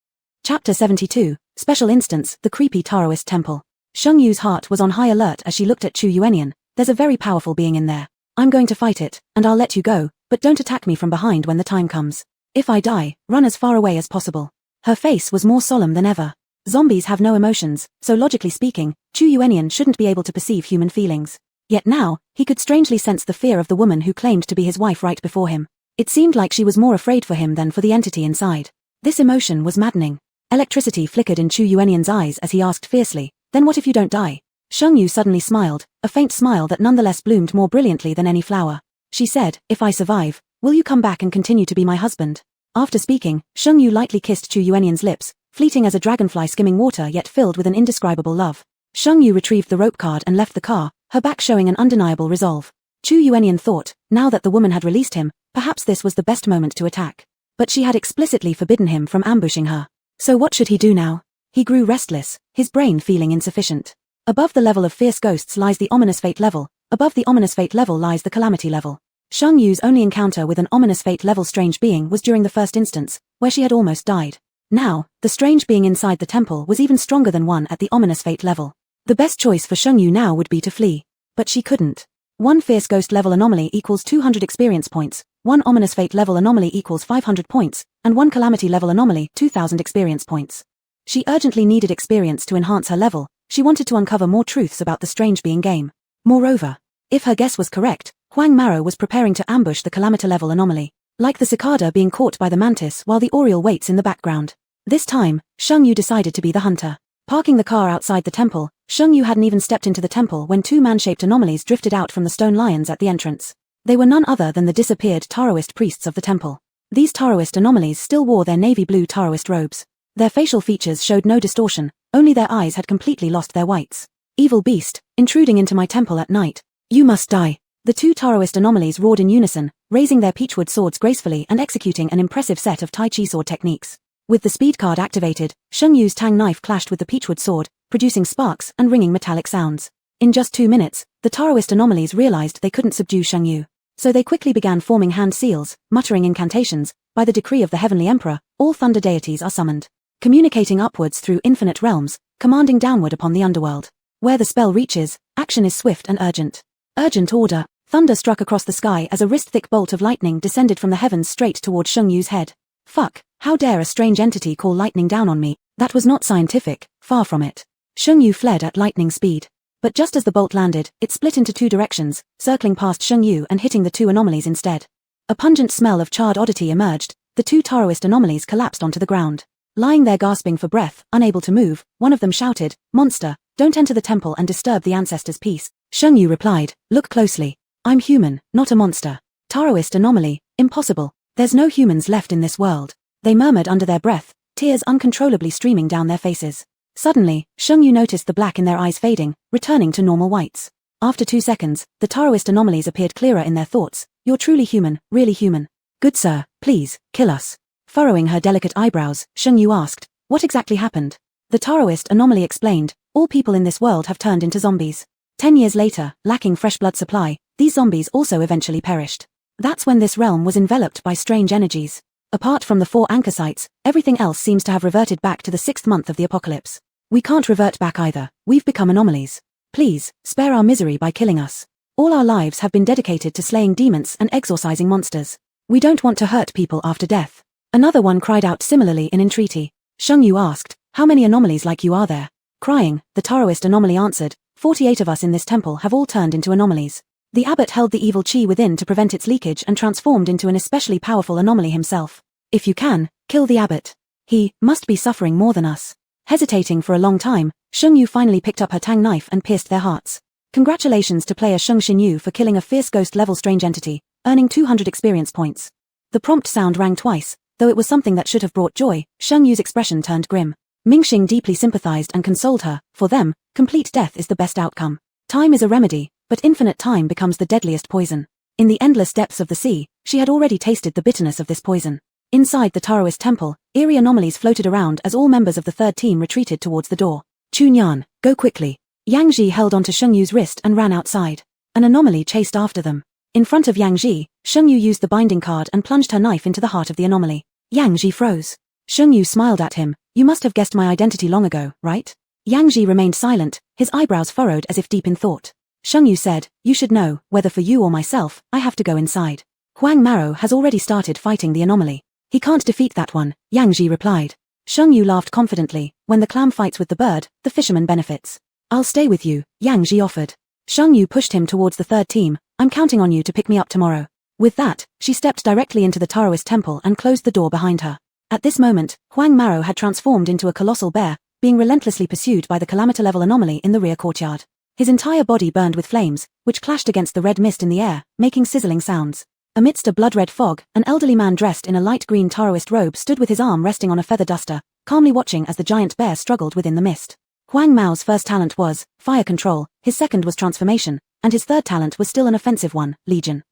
Chapter 72, Special Instance, The Creepy Taoist Temple. Shengyu's heart was on high alert as she looked at Chu Yuenian. There's a very powerful being in there. I'm going to fight it, and I'll let you go, but don't attack me from behind when the time comes. If I die, run as far away as possible. Her face was more solemn than ever. Zombies have no emotions, so logically speaking, Chu Yuenian shouldn't be able to perceive human feelings. Yet now, he could strangely sense the fear of the woman who claimed to be his wife right before him. It seemed like she was more afraid for him than for the entity inside. This emotion was maddening. Electricity flickered in Chu Yuenian's eyes as he asked fiercely, "Then what if you don't die?" Shengyu suddenly smiled, a faint smile that nonetheless bloomed more brilliantly than any flower. She said, "If I survive, will you come back and continue to be my husband?" After speaking, Shengyu lightly kissed Chu Yuenian's lips, fleeting as a dragonfly skimming water yet filled with an indescribable love. Shengyu retrieved the rope card and left the car, her back showing an undeniable resolve. Chu Yuenian thought, now that the woman had released him, perhaps this was the best moment to attack. But she had explicitly forbidden him from ambushing her. So what should he do now? He grew restless, his brain feeling insufficient. Above the level of fierce ghosts lies the ominous fate level, above the ominous fate level lies the calamity level. Shengyu's only encounter with an ominous fate level strange being was during the first instance, where she had almost died. Now, the strange being inside the temple was even stronger than one at the ominous fate level. The best choice for Shengyu now would be to flee. But she couldn't. One fierce ghost level anomaly equals 200 experience points, one ominous fate level anomaly equals 500 points, and one calamity level anomaly 2000 experience points. She urgently needed experience to enhance her level. She wanted to uncover more truths about the strange being game. Moreover, if her guess was correct, Huang Maro was preparing to ambush the calamity level anomaly, like the cicada being caught by the mantis while the oriole waits in the background. This time, Shengyu decided to be the hunter. Parking the car outside the temple, Shengyu hadn't even stepped into the temple when two man-shaped anomalies drifted out from the stone lions at the entrance. They were none other than the disappeared Taoist priests of the temple. These Taoist anomalies still wore their navy blue Taoist robes. Their facial features showed no distortion, only their eyes had completely lost their whites. "Evil beast, intruding into my temple at night. You must die." The two Taoist anomalies roared in unison, raising their peachwood swords gracefully and executing an impressive set of Tai Chi sword techniques. With the speed card activated, Shengyu's tang knife clashed with the peachwood sword, producing sparks and ringing metallic sounds. In just 2 minutes, the Taoist anomalies realized they couldn't subdue Shengyu. So they quickly began forming hand seals, muttering incantations. By the decree of the Heavenly Emperor, all thunder deities are summoned, communicating upwards through infinite realms, commanding downward upon the underworld. Where the spell reaches, action is swift and urgent. Urgent order. Thunder struck across the sky as a wrist-thick bolt of lightning descended from the heavens straight toward Shengyu's head. Fuck, how dare a strange entity call lightning down on me? That was not scientific, far from it. Shengyu fled at lightning speed. But just as the bolt landed, it split into 2 directions, circling past Shengyu and hitting the 2 anomalies instead. A pungent smell of charred oddity emerged. The 2 Taoist anomalies collapsed onto the ground. Lying there gasping for breath, unable to move, one of them shouted, "Monster, don't enter the temple and disturb the ancestors' peace." Shengyu replied, "Look closely. I'm human, not a monster." Taoist anomaly, impossible. There's no humans left in this world. They murmured under their breath, tears uncontrollably streaming down their faces. Suddenly, Shengyu noticed the black in their eyes fading, returning to normal whites. After 2 seconds, the Taoist anomalies appeared clearer in their thoughts. "You're truly human, really human. Good sir, please, kill us." Furrowing her delicate eyebrows, Shengyu asked, "What exactly happened?" The Taoist anomaly explained, "All people in this world have turned into zombies. 10 years later, lacking fresh blood supply, these zombies also eventually perished. That's when this realm was enveloped by strange energies. Apart from the 4 anchor sites, everything else seems to have reverted back to the 6th month of the apocalypse. We can't revert back either. We've become anomalies. Please, spare our misery by killing us. All our lives have been dedicated to slaying demons and exorcising monsters. We don't want to hurt people after death." Another one cried out similarly in entreaty. Shengyu asked, "How many anomalies like you are there?" Crying, the Taoist anomaly answered, 48 of us in this temple have all turned into anomalies. The abbot held the evil chi within to prevent its leakage and transformed into an especially powerful anomaly himself. If you can, kill the abbot. He must be suffering more than us." Hesitating for a long time, Shengyu finally picked up her tang knife and pierced their hearts. Congratulations to player Sheng Xinyu for killing a fierce ghost-level strange entity, earning 200 experience points. The prompt sound rang twice. Though it was something that should have brought joy, Shengyu's expression turned grim. Mingxing deeply sympathized and consoled her. For them, complete death is the best outcome. Time is a remedy, but infinite time becomes the deadliest poison. In the endless depths of the sea, she had already tasted the bitterness of this poison. Inside the Taoist temple, eerie anomalies floated around as all members of the third team retreated towards the door. Chunyan, go quickly. Yang Ji held onto Sheng Yu's wrist and ran outside. An anomaly chased after them. In front of Yang Ji, Sheng Yu used the binding card and plunged her knife into the heart of the anomaly. Yang Ji froze. Sheng Yu smiled at him. You must have guessed my identity long ago, right? Yang Ji remained silent, his eyebrows furrowed as if deep in thought. Sheng Yu said, you should know, whether for you or myself, I have to go inside. Huang Maro has already started fighting the anomaly. He can't defeat that one, Yang Ji replied. Sheng Yu laughed confidently. When the clam fights with the bird, the fisherman benefits. I'll stay with you, Yang Ji offered. Sheng Yu pushed him towards the third team. I'm counting on you to pick me up tomorrow. With that, she stepped directly into the Taoist temple and closed the door behind her. At this moment, Huang Maro had transformed into a colossal bear, being relentlessly pursued by the kilometer-level anomaly in the rear courtyard. His entire body burned with flames, which clashed against the red mist in the air, making sizzling sounds. Amidst a blood-red fog, an elderly man dressed in a light green Taoist robe stood with his arm resting on a feather duster, calmly watching as the giant bear struggled within the mist. Huang Mao's first talent was fire control, his second was transformation, and his third talent was still an offensive one, legion.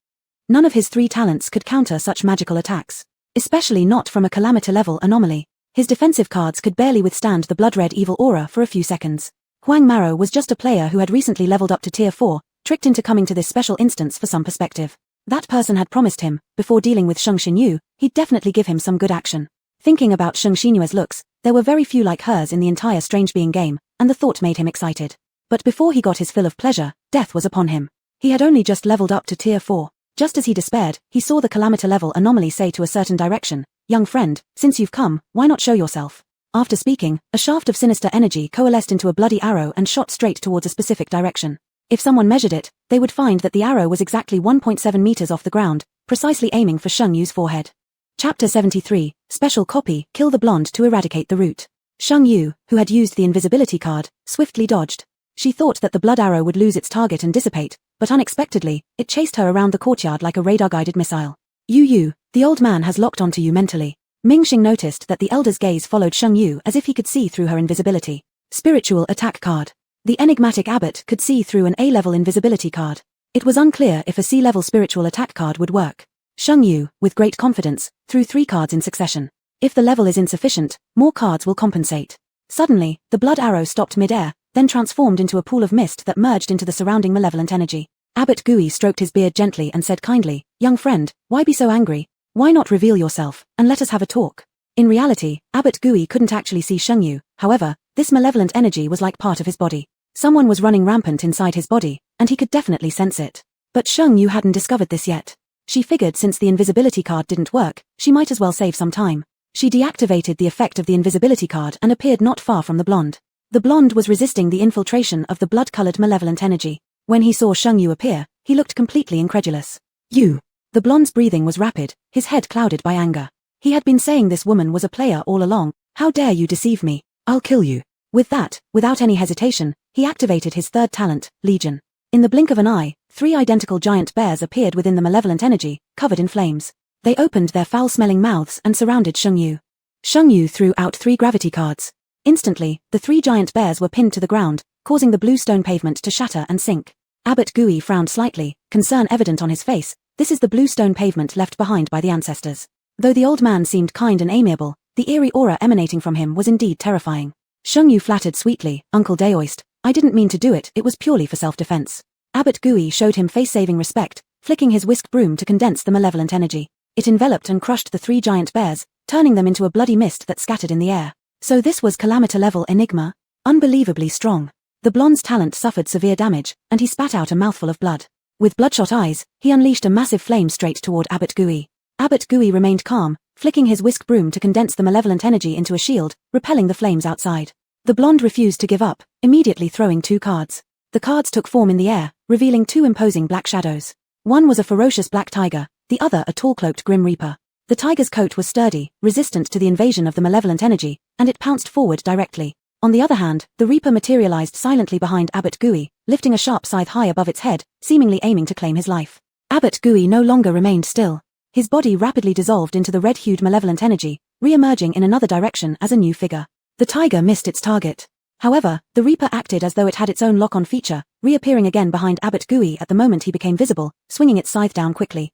None of his three talents could counter such magical attacks, especially not from a kilometer-level anomaly. His defensive cards could barely withstand the blood-red evil aura for a few seconds. Huang Maro was just a player who had recently leveled up to tier 4, tricked into coming to this special instance for some perspective. That person had promised him, before dealing with Sheng Xinyu, he'd definitely give him some good action. Thinking about Sheng Xinyu's looks, there were very few like hers in the entire Strange Being game, and the thought made him excited. But before he got his fill of pleasure, death was upon him. He had only just leveled up to tier 4. Just as he despaired, he saw the kilometer-level anomaly say to a certain direction, young friend, since you've come, why not show yourself? After speaking, a shaft of sinister energy coalesced into a bloody arrow and shot straight towards a specific direction. If someone measured it, they would find that the arrow was exactly 1.7 meters off the ground, precisely aiming for Sheng Yu's forehead. Chapter 73, Special Copy, Kill the Blonde to Eradicate the Root. Sheng Yu, who had used the invisibility card, swiftly dodged. She thought that the blood arrow would lose its target and dissipate, but unexpectedly, it chased her around the courtyard like a radar-guided missile. Yu, the old man has locked onto you mentally. Mingxing noticed that the elder's gaze followed Sheng Yu as if he could see through her invisibility. Spiritual attack card. The enigmatic abbot could see through an A-level invisibility card. It was unclear if a C-level spiritual attack card would work. Sheng Yu, with great confidence, threw 3 cards in succession. If the level is insufficient, more cards will compensate. Suddenly, the blood arrow stopped mid-air, then transformed into a pool of mist that merged into the surrounding malevolent energy. Abbot Gui stroked his beard gently and said kindly, young friend, why be so angry? Why not reveal yourself, and let us have a talk? In reality, Abbot Gui couldn't actually see Sheng Yu, however, this malevolent energy was like part of his body. Someone was running rampant inside his body, and he could definitely sense it. But Sheng Yu hadn't discovered this yet. She figured since the invisibility card didn't work, she might as well save some time. She deactivated the effect of the invisibility card and appeared not far from the blonde. The blonde was resisting the infiltration of the blood-colored malevolent energy. When he saw Sheng Yu appear, he looked completely incredulous. You. The blonde's breathing was rapid, his head clouded by anger. He had been saying this woman was a player all along. How dare you deceive me? I'll kill you. With that, without any hesitation, he activated his third talent, Legion. In the blink of an eye, 3 identical giant bears appeared within the malevolent energy, covered in flames. They opened their foul-smelling mouths and surrounded Sheng Yu. Sheng Yu threw out 3 gravity cards. Instantly, the 3 giant bears were pinned to the ground, causing the blue stone pavement to shatter and sink. Abbot Gui frowned slightly, concern evident on his face. This is the blue stone pavement left behind by the ancestors. Though the old man seemed kind and amiable, the eerie aura emanating from him was indeed terrifying. Sheng Yu flattered sweetly, Uncle Daoist, I didn't mean to do it, it was purely for self-defense. Abbot Gui showed him face-saving respect, flicking his whisk broom to condense the malevolent energy. It enveloped and crushed the 3 giant bears, turning them into a bloody mist that scattered in the air. So this was Calamita-level Enigma? Unbelievably strong. The blonde's talent suffered severe damage, and he spat out a mouthful of blood. With bloodshot eyes, he unleashed a massive flame straight toward Abbot Gui. Abbot Gui remained calm, flicking his whisk broom to condense the malevolent energy into a shield, repelling the flames outside. The blonde refused to give up, immediately throwing 2 cards. The cards took form in the air, revealing 2 imposing black shadows. One was a ferocious black tiger, the other a tall-cloaked Grim Reaper. The tiger's coat was sturdy, resistant to the invasion of the malevolent energy, and it pounced forward directly. On the other hand, the Reaper materialized silently behind Abbot Gui, lifting a sharp scythe high above its head, seemingly aiming to claim his life. Abbot Gui no longer remained still. His body rapidly dissolved into the red-hued malevolent energy, re-emerging in another direction as a new figure. The tiger missed its target. However, the Reaper acted as though it had its own lock-on feature, reappearing again behind Abbot Gooey at the moment he became visible, swinging its scythe down quickly.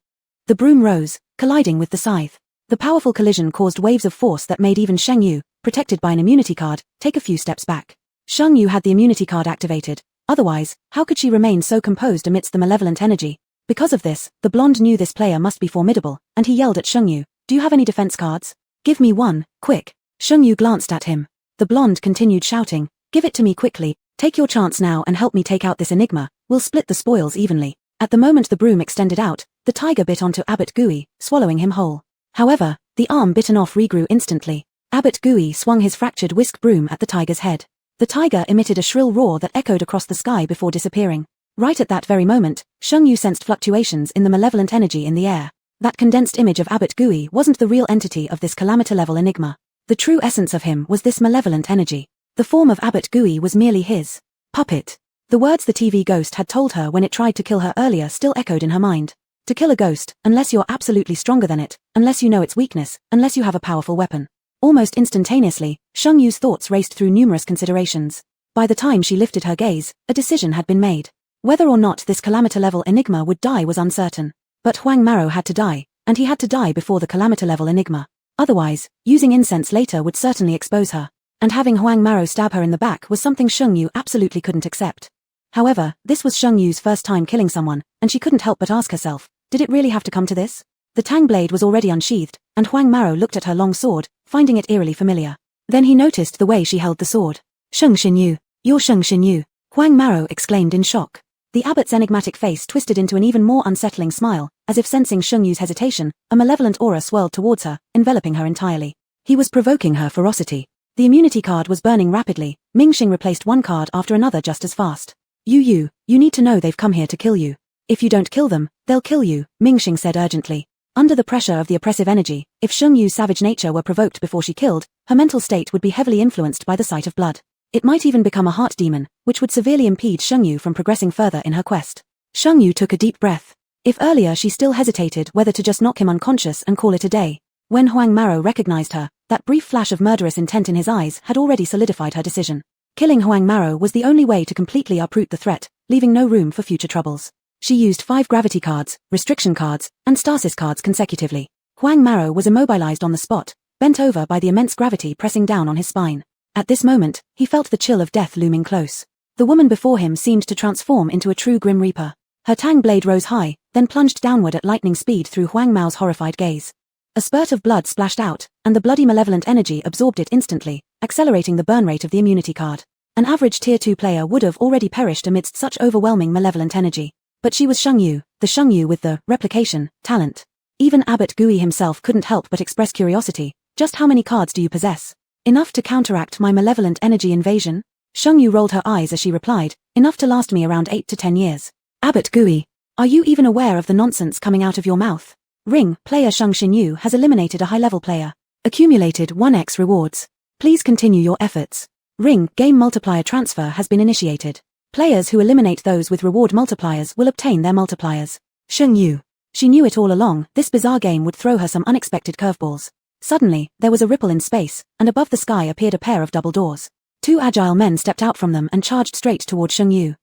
The broom rose, colliding with the scythe. The powerful collision caused waves of force that made even Sheng Yu, protected by an immunity card, take a few steps back. Sheng Yu had the immunity card activated. Otherwise, how could she remain so composed amidst the malevolent energy? Because of this, the blonde knew this player must be formidable, and he yelled at Sheng Yu, "Do you have any defense cards? Give me one, quick." Sheng Yu glanced at him. The blonde continued shouting, "Give it to me quickly, take your chance now and help me take out this enigma, we'll split the spoils evenly." At the moment the broom extended out, the tiger bit onto Abbot Gooey, swallowing him whole. However, the arm bitten off regrew instantly. Abbot Gooey swung his fractured whisk broom at the tiger's head. The tiger emitted a shrill roar that echoed across the sky before disappearing. Right at that very moment, Sheng Yu sensed fluctuations in the malevolent energy in the air. That condensed image of Abbot Gooey wasn't the real entity of this calamity-level enigma. The true essence of him was this malevolent energy. The form of Abbot Gooey was merely his puppet. The words the TV ghost had told her when it tried to kill her earlier still echoed in her mind. To kill a ghost, unless you're absolutely stronger than it, unless you know its weakness, unless you have a powerful weapon. Almost instantaneously, Sheng Yu's thoughts raced through numerous considerations. By the time she lifted her gaze, a decision had been made. Whether or not this calamity-level enigma would die was uncertain. But Huang Maro had to die, and he had to die before the calamity-level enigma. Otherwise, using incense later would certainly expose her. And having Huang Maro stab her in the back was something Sheng Yu absolutely couldn't accept. However, this was Sheng Yu's first time killing someone, and she couldn't help but ask herself, did it really have to come to this? The tang blade was already unsheathed, and Huang Maro looked at her long sword, finding it eerily familiar. Then he noticed the way she held the sword. "Sheng Xinyu, you're Sheng Xinyu," Huang Maro exclaimed in shock. The abbot's enigmatic face twisted into an even more unsettling smile, as if sensing Sheng Yu's hesitation, a malevolent aura swirled towards her, enveloping her entirely. He was provoking her ferocity. The immunity card was burning rapidly. Mingxing replaced one card after another just as fast. You need to know they've come here to kill you. If you don't kill them, they'll kill you," Mingxing said urgently. Under the pressure of the oppressive energy, if Sheng Yu's savage nature were provoked before she killed, her mental state would be heavily influenced by the sight of blood. It might even become a heart demon, which would severely impede Sheng Yu from progressing further in her quest. Sheng Yu took a deep breath. If earlier she still hesitated whether to just knock him unconscious and call it a day, when Huang Maro recognized her, that brief flash of murderous intent in his eyes had already solidified her decision. Killing Huang Maro was the only way to completely uproot the threat, leaving no room for future troubles. She used 5 gravity cards, restriction cards, and stasis cards consecutively. Huang Maro was immobilized on the spot, bent over by the immense gravity pressing down on his spine. At this moment, he felt the chill of death looming close. The woman before him seemed to transform into a true Grim Reaper. Her tang blade rose high, then plunged downward at lightning speed through Huang Mao's horrified gaze. A spurt of blood splashed out, and the bloody malevolent energy absorbed it instantly, accelerating the burn rate of the immunity card. An average Tier 2 player would have already perished amidst such overwhelming malevolent energy. But she was Sheng Yu, the Sheng Yu with the replication talent. Even Abbot Gooey himself couldn't help but express curiosity. Just how many cards do you possess? Enough to counteract my malevolent energy invasion? Sheng Yu rolled her eyes as she replied, enough to last me around 8 to 10 years. Abbot Gooey, are you even aware of the nonsense coming out of your mouth? Ring, player Sheng Xinyu has eliminated a high-level player. Accumulated 1x rewards. Please continue your efforts. Ring, game multiplier transfer has been initiated. Players who eliminate those with reward multipliers will obtain their multipliers. Sheng Yu. She knew it all along, this bizarre game would throw her some unexpected curveballs. Suddenly, there was a ripple in space, and above the sky appeared a pair of double doors. 2 agile men stepped out from them and charged straight toward Sheng Yu.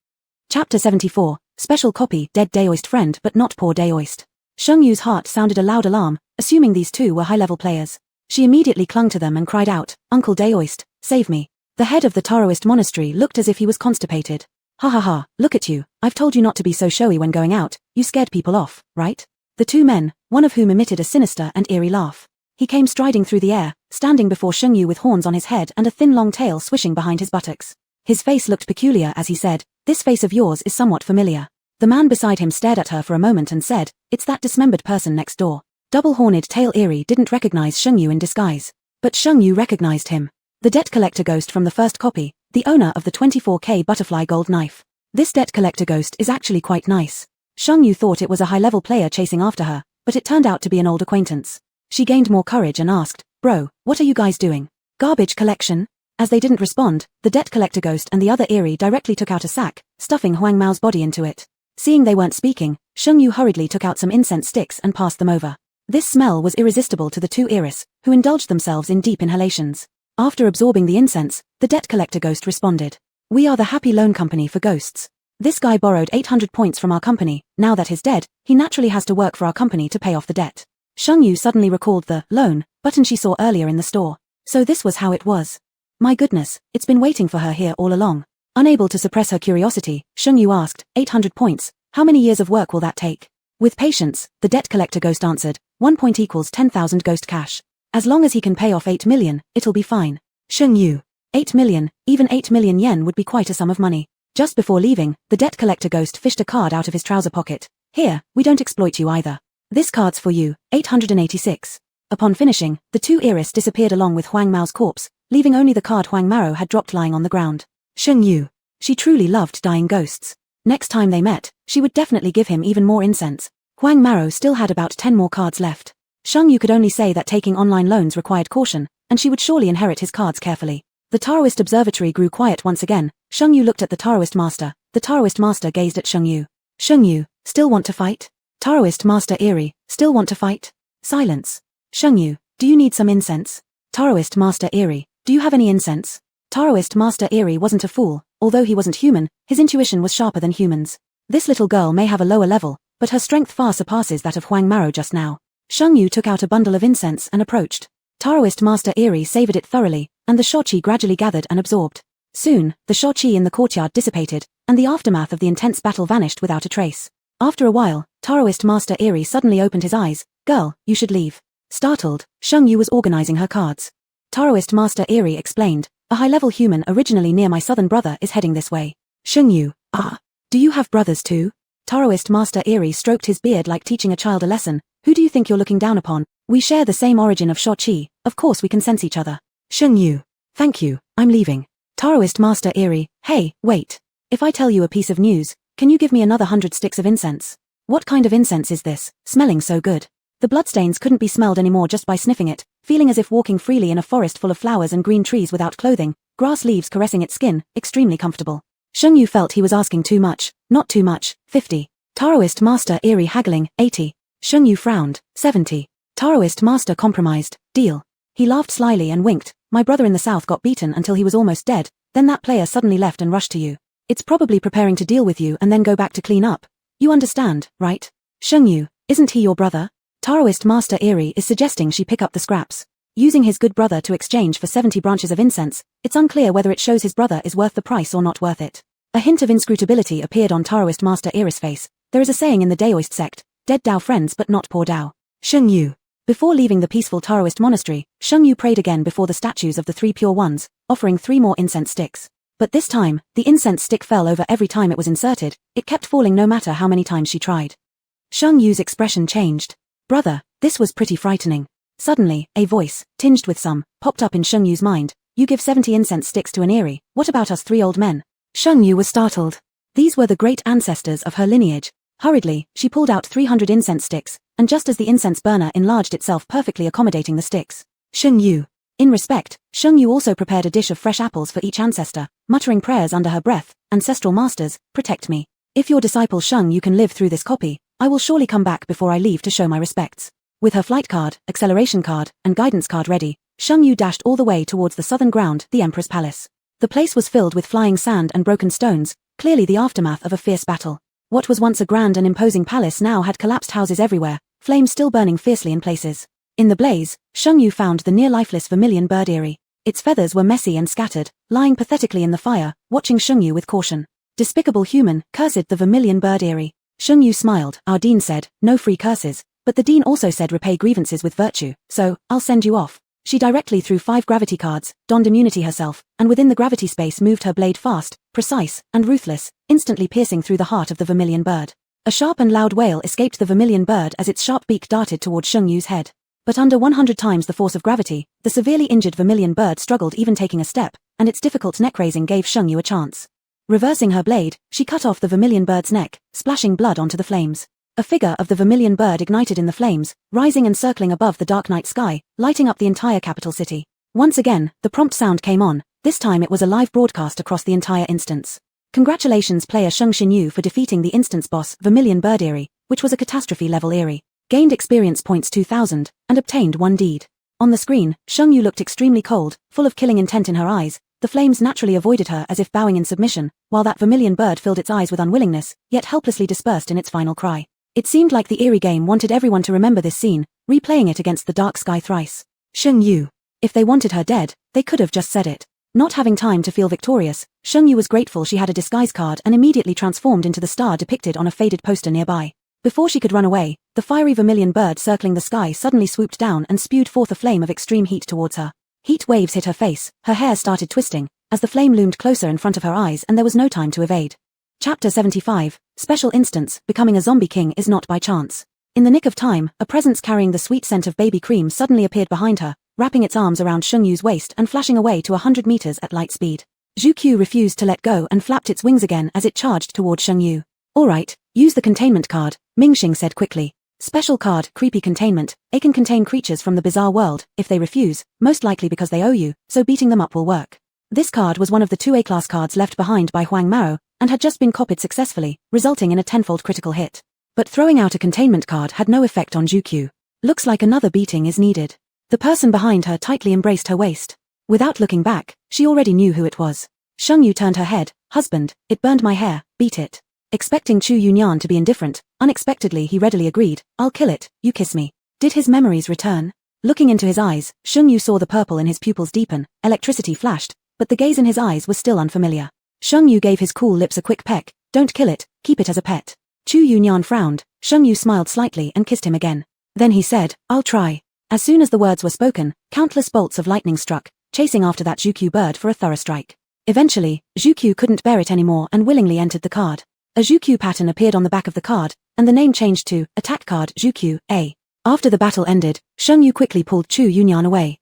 Chapter 74, Special Copy, Dead Daoist Friend but Not Poor Daoist. Sheng Yu's heart sounded a loud alarm, assuming these 2 were high-level players. She immediately clung to them and cried out, "Uncle Daoist, save me." The head of the Taoist monastery looked as if he was constipated. "Ha ha ha, look at you, I've told you not to be so showy when going out, you scared people off, right?" The 2 men, one of whom emitted a sinister and eerie laugh. He came striding through the air, standing before Sheng Yu with horns on his head and a thin long tail swishing behind his buttocks. His face looked peculiar as he said, "This face of yours is somewhat familiar." The man beside him stared at her for a moment and said, "It's that dismembered person next door." Double-horned tail Eerie didn't recognize Sheng Yu in disguise. But Sheng Yu recognized him. The debt collector ghost from the first copy, the owner of the 24K butterfly gold knife. This debt collector ghost is actually quite nice. Sheng Yu thought it was a high-level player chasing after her, but it turned out to be an old acquaintance. She gained more courage and asked, "Bro, what are you guys doing? Garbage collection?" As they didn't respond, the debt collector ghost and the other Eerie directly took out a sack, stuffing Huang Mao's body into it. Seeing they weren't speaking, Sheng Yu hurriedly took out some incense sticks and passed them over. This smell was irresistible to the 2 Eris, who indulged themselves in deep inhalations. After absorbing the incense, the debt collector ghost responded. We are the happy loan company for ghosts. This guy borrowed 800 points from our company. Now that he's dead, he naturally has to work for our company to pay off the debt. Sheng Yu suddenly recalled the loan button she saw earlier in the store. So this was how it was. My goodness, it's been waiting for her here all along. Unable to suppress her curiosity, Sheng Yu asked, 800 points, how many years of work will that take? With patience, the debt collector ghost answered, 1 point equals 10,000 ghost cash. As long as he can pay off 8 million, it'll be fine. Sheng Yu. 8 million, even 8 million yen would be quite a sum of money. Just before leaving, the debt collector ghost fished a card out of his trouser pocket. Here, we don't exploit you either. This card's for you, 886. Upon finishing, the two Iris disappeared along with Huang Mao's corpse, leaving only the card Huang Mao had dropped lying on the ground. Sheng Yu. She truly loved dying ghosts. Next time they met, she would definitely give him even more incense. Huang Mao still had about 10 more cards left. Sheng Yu could only say that taking online loans required caution, and she would surely inherit his cards carefully. The Taoist observatory grew quiet once again. Sheng Yu looked at the Taoist master. The Taoist master gazed at Sheng Yu. Sheng Yu, still want to fight? Taoist master Eerie, still want to fight? Silence. Sheng Yu, do you need some incense? Taoist master Eerie, do you have any incense? Taoist master Eerie wasn't a fool. Although he wasn't human, his intuition was sharper than humans. This little girl may have a lower level, but her strength far surpasses that of Huang Mao just now. Sheng Yu took out a bundle of incense and approached. Taoist master Eerie savored it thoroughly, and the shochi gradually gathered and absorbed. Soon, the shochi in the courtyard dissipated, and the aftermath of the intense battle vanished without a trace. After a while, Taoist master Eerie suddenly opened his eyes. Girl, you should leave. Startled, Sheng Yu was organizing her cards. Taoist master Eerie explained, a high-level human originally near my southern brother is heading this way. Sheng Yu, do you have brothers too? Taoist master Eerie stroked his beard like teaching a child a lesson. Who do you think you're looking down upon? We share the same origin of shochi, of course we can sense each other. Sheng Yu. Thank you, I'm leaving. Taoist master Eerie, hey, wait. If I tell you a piece of news, can you give me another 100 sticks of incense? What kind of incense is this, smelling so good? The bloodstains couldn't be smelled anymore just by sniffing it, feeling as if walking freely in a forest full of flowers and green trees without clothing, grass leaves caressing its skin, extremely comfortable. Sheng Yu felt he was asking too much, not too much, 50. Taoist master Eerie haggling, 80. Sheng Yu frowned, 70. Taoist master compromised, deal. He laughed slyly and winked. My brother in the south got beaten until he was almost dead, then that player suddenly left and rushed to you. It's probably preparing to deal with you and then go back to clean up. You understand, right? Sheng Yu, isn't he your brother? Taoist master Eerie is suggesting she pick up the scraps. Using his good brother to exchange for 70 branches of incense, it's unclear whether it shows his brother is worth the price or not worth it. A hint of inscrutability appeared on Taoist master Eerie's face. There is a saying in the Daoist sect, dead Dao friends but not poor Dao. Sheng Yu. Before leaving the peaceful Taoist monastery, Sheng Yu prayed again before the statues of the three pure ones, offering 3 more incense sticks. But this time, the incense stick fell over every time it was inserted. It kept falling no matter how many times she tried. Sheng Yu's expression changed. Brother, this was pretty frightening. Suddenly, a voice, tinged with some, popped up in Sheng Yu's mind. You give 70 incense sticks to an Eerie, what about us 3 old men? Sheng Yu was startled. These were the great ancestors of her lineage. Hurriedly, she pulled out 300 incense sticks, and just as the incense burner enlarged itself perfectly accommodating the sticks. Sheng Yu. In respect, Sheng Yu also prepared a dish of fresh apples for each ancestor, muttering prayers under her breath. Ancestral masters, protect me. If your disciple Sheng Yu can live through this copy, I will surely come back before I leave to show my respects. With her flight card, acceleration card, and guidance card ready, Sheng Yu dashed all the way towards the southern ground, the Emperor's Palace. The place was filled with flying sand and broken stones, clearly the aftermath of a fierce battle. What was once a grand and imposing palace now had collapsed houses everywhere, flames still burning fiercely in places. In the blaze, Sheng Yu found the near-lifeless vermilion bird Eerie. Its feathers were messy and scattered, lying pathetically in the fire, watching Sheng Yu with caution. Despicable human, cursed the vermilion bird Eerie. Sheng Yu smiled. Our dean said, no free curses, but the dean also said repay grievances with virtue, so, I'll send you off. She directly threw 5 gravity cards, donned immunity herself, and within the gravity space moved her blade fast, precise, and ruthless, instantly piercing through the heart of the vermilion bird. A sharp and loud wail escaped the vermilion bird as its sharp beak darted toward Sheng Yu's head. But under 100 times the force of gravity, the severely injured vermilion bird struggled even taking a step, and its difficult neck raising gave Sheng Yu a chance. Reversing her blade, she cut off the vermilion bird's neck, splashing blood onto the flames. A figure of the vermilion bird ignited in the flames, rising and circling above the dark night sky, lighting up the entire capital city. Once again, the prompt sound came on. This time it was a live broadcast across the entire instance. Congratulations player Sheng Xinyu for defeating the instance boss, Vermilion Bird Eerie, which was a catastrophe level Eerie. Gained experience points 2000, and obtained 1 deed. On the screen, Sheng Yu looked extremely cold, full of killing intent in her eyes. The flames naturally avoided her as if bowing in submission, while that vermilion bird filled its eyes with unwillingness, yet helplessly dispersed in its final cry. It seemed like the eerie game wanted everyone to remember this scene, replaying it against the dark sky thrice. Sheng Yu. If they wanted her dead, they could have just said it. Not having time to feel victorious, Sheng Yu was grateful she had a disguise card and immediately transformed into the star depicted on a faded poster nearby. Before she could run away, the fiery vermilion bird circling the sky suddenly swooped down and spewed forth a flame of extreme heat towards her. Heat waves hit her face, her hair started twisting, as the flame loomed closer in front of her eyes and there was no time to evade. Chapter 75, Special Instance, Becoming a Zombie King is Not by Chance. In the nick of time, a presence carrying the sweet scent of baby cream suddenly appeared behind her, wrapping its arms around Sheng Yu's waist and flashing away to 100 meters at light speed. Zhu Qiu refused to let go and flapped its wings again as it charged toward Sheng Yu. Alright, use the containment card, Mingxing said quickly. Special card, Creepy Containment. It can contain creatures from the bizarre world. If they refuse, most likely because they owe you, so beating them up will work. This card was one of the 2 A-class cards left behind by Huang Mao, and had just been copied successfully, resulting in a tenfold critical hit. But throwing out a containment card had no effect on Zhu Qiu. Looks like another beating is needed. The person behind her tightly embraced her waist. Without looking back, she already knew who it was. Sheng Yu turned her head. Husband, it burned my hair, beat it. Expecting Chu Yunyan to be indifferent, unexpectedly he readily agreed, I'll kill it, you kiss me. Did his memories return? Looking into his eyes, Sheng Yu saw the purple in his pupils deepen, electricity flashed, but the gaze in his eyes was still unfamiliar. Sheng Yu gave his cool lips a quick peck, don't kill it, keep it as a pet. Chu Yunyan frowned, Sheng Yu smiled slightly and kissed him again. Then he said, I'll try. As soon as the words were spoken, countless bolts of lightning struck, chasing after that Zhu Qiu bird for a thorough strike. Eventually, Zhu Qiu couldn't bear it anymore and willingly entered the card. A Zhu Qiu pattern appeared on the back of the card, and the name changed to Attack Card Zhu Qiu, A. After the battle ended, Sheng Yu quickly pulled Chu Yunyan away.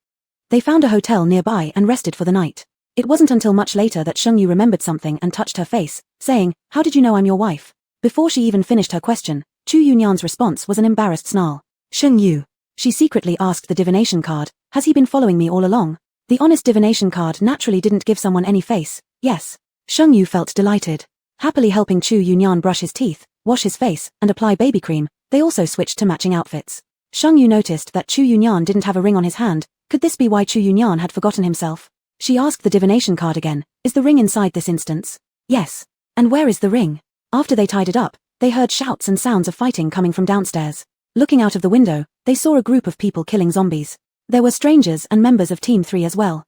They found a hotel nearby and rested for the night. It wasn't until much later that Sheng Yu remembered something and touched her face, saying, How did you know I'm your wife? Before she even finished her question, Chu Yunyan's response was an embarrassed snarl. Sheng Yu. She secretly asked the divination card, has he been following me all along? The honest divination card naturally didn't give someone any face. Yes. Sheng Yu felt delighted. Happily helping Chu Yunyan brush his teeth, wash his face, and apply baby cream, they also switched to matching outfits. Sheng Yu noticed that Chu Yunyan didn't have a ring on his hand. Could this be why Chu Yunyan had forgotten himself? She asked the divination card again, is the ring inside this instance? Yes. And where is the ring? After they tied it up, they heard shouts and sounds of fighting coming from downstairs. Looking out of the window, they saw a group of people killing zombies. There were strangers and members of Team 3 as well.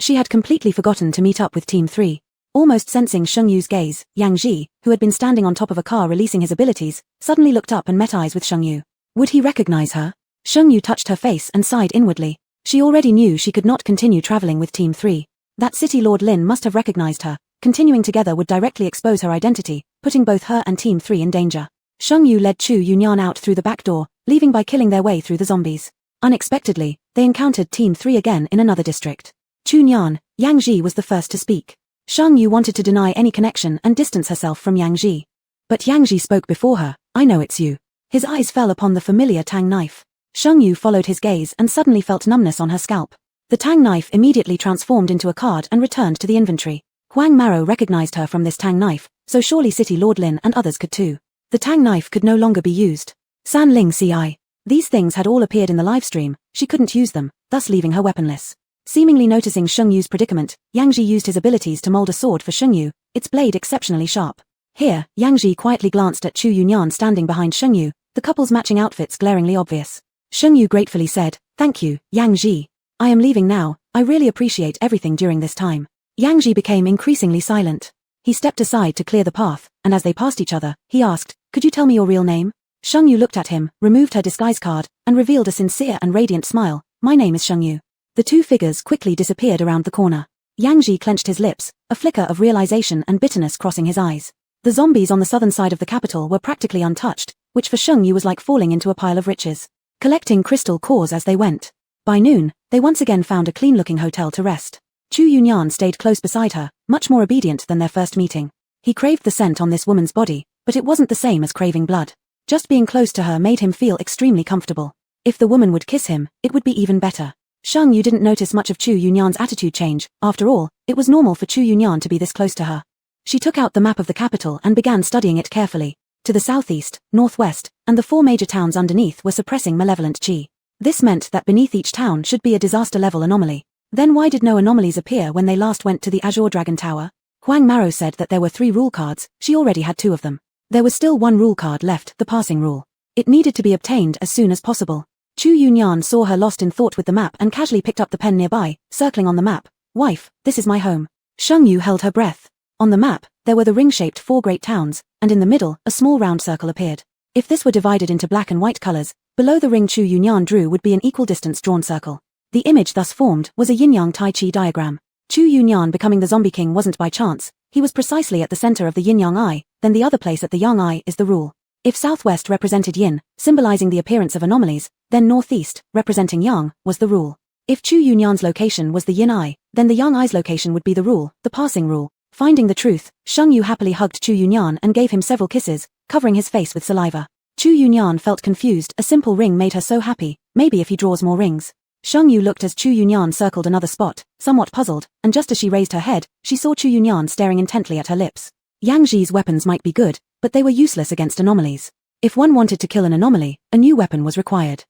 She had completely forgotten to meet up with Team 3. Almost sensing Sheng Yu's gaze, Yang Ji, who had been standing on top of a car releasing his abilities, suddenly looked up and met eyes with Sheng Yu. Would he recognize her? Sheng Yu touched her face and sighed inwardly. She already knew she could not continue traveling with Team 3. That City Lord Lin must have recognized her. Continuing together would directly expose her identity, putting both her and Team 3 in danger. Sheng Yu led Chu Yunyan out through the back door, leaving by killing their way through the zombies. Unexpectedly, they encountered Team 3 again in another district. Chunyan, Yang Ji was the first to speak. Sheng Yu wanted to deny any connection and distance herself from Yang Ji. But Yang Ji spoke before her, I know it's you. His eyes fell upon the familiar tang knife. Sheng Yu followed his gaze and suddenly felt numbness on her scalp. The tang knife immediately transformed into a card and returned to the inventory. Huang Maro recognized her from this tang knife, so surely City Lord Lin and others could too. The tang knife could no longer be used. San Ling Ci. These things had all appeared in the livestream, she couldn't use them, thus leaving her weaponless. Seemingly noticing Sheng Yu's predicament, Yang Ji used his abilities to mold a sword for Sheng Yu, its blade exceptionally sharp. Here, Yang Ji quietly glanced at Chu Yunyan standing behind Sheng Yu, the couple's matching outfits glaringly obvious. Sheng Yu gratefully said, Thank you, Yang Ji. I am leaving now, I really appreciate everything during this time. Yang Ji became increasingly silent. He stepped aside to clear the path, and as they passed each other, he asked, Could you tell me your real name? Sheng Yu looked at him, removed her disguise card, and revealed a sincere and radiant smile. My name is Sheng Yu. The two figures quickly disappeared around the corner. Yang Ji clenched his lips, a flicker of realization and bitterness crossing his eyes. The zombies on the southern side of the capital were practically untouched, which for Sheng Yu was like falling into a pile of riches. Collecting crystal cores as they went. By noon, they once again found a clean-looking hotel to rest. Chu Yunyan stayed close beside her, much more obedient than their first meeting. He craved the scent on this woman's body, but it wasn't the same as craving blood. Just being close to her made him feel extremely comfortable. If the woman would kiss him, it would be even better. Sheng Yu didn't notice much of Chu Yunyan's attitude change. After all, it was normal for Chu Yunyan to be this close to her. She took out the map of the capital and began studying it carefully. To the southeast, northwest, and the four major towns underneath were suppressing malevolent qi. This meant that beneath each town should be a disaster-level anomaly. Then why did no anomalies appear when they last went to the Azure Dragon Tower? Huang Maro said that there were 3 rule cards, she already had 2 of them. There was still 1 rule card left, the passing rule. It needed to be obtained as soon as possible. Chu Yunyan saw her lost in thought with the map and casually picked up the pen nearby, circling on the map. Wife, this is my home. Sheng Yu held her breath. On the map, there were the ring-shaped 4 great towns, and in the middle, a small round circle appeared. If this were divided into black and white colors, below the ring Chu Yunyan drew would be an equal distance drawn circle. The image thus formed was a yin-yang Tai Chi diagram. Chu Yunyan becoming the zombie king wasn't by chance, he was precisely at the center of the yin-yang eye, then the other place at the yang eye is the rule. If southwest represented yin, symbolizing the appearance of anomalies, then northeast, representing yang, was the rule. If Chu Yunyan's location was the yin eye, then the yang eye's location would be the rule, the passing rule. Finding the truth, Sheng Yu happily hugged Chu Yunyan and gave him several kisses, covering his face with saliva. Chu Yunyan felt confused, a simple ring made her so happy, maybe if he draws more rings. Sheng Yu looked as Chu Yunyan circled another spot, somewhat puzzled, and just as she raised her head, she saw Chu Yunyan staring intently at her lips. Yang Ji's weapons might be good, but they were useless against anomalies. If one wanted to kill an anomaly, a new weapon was required.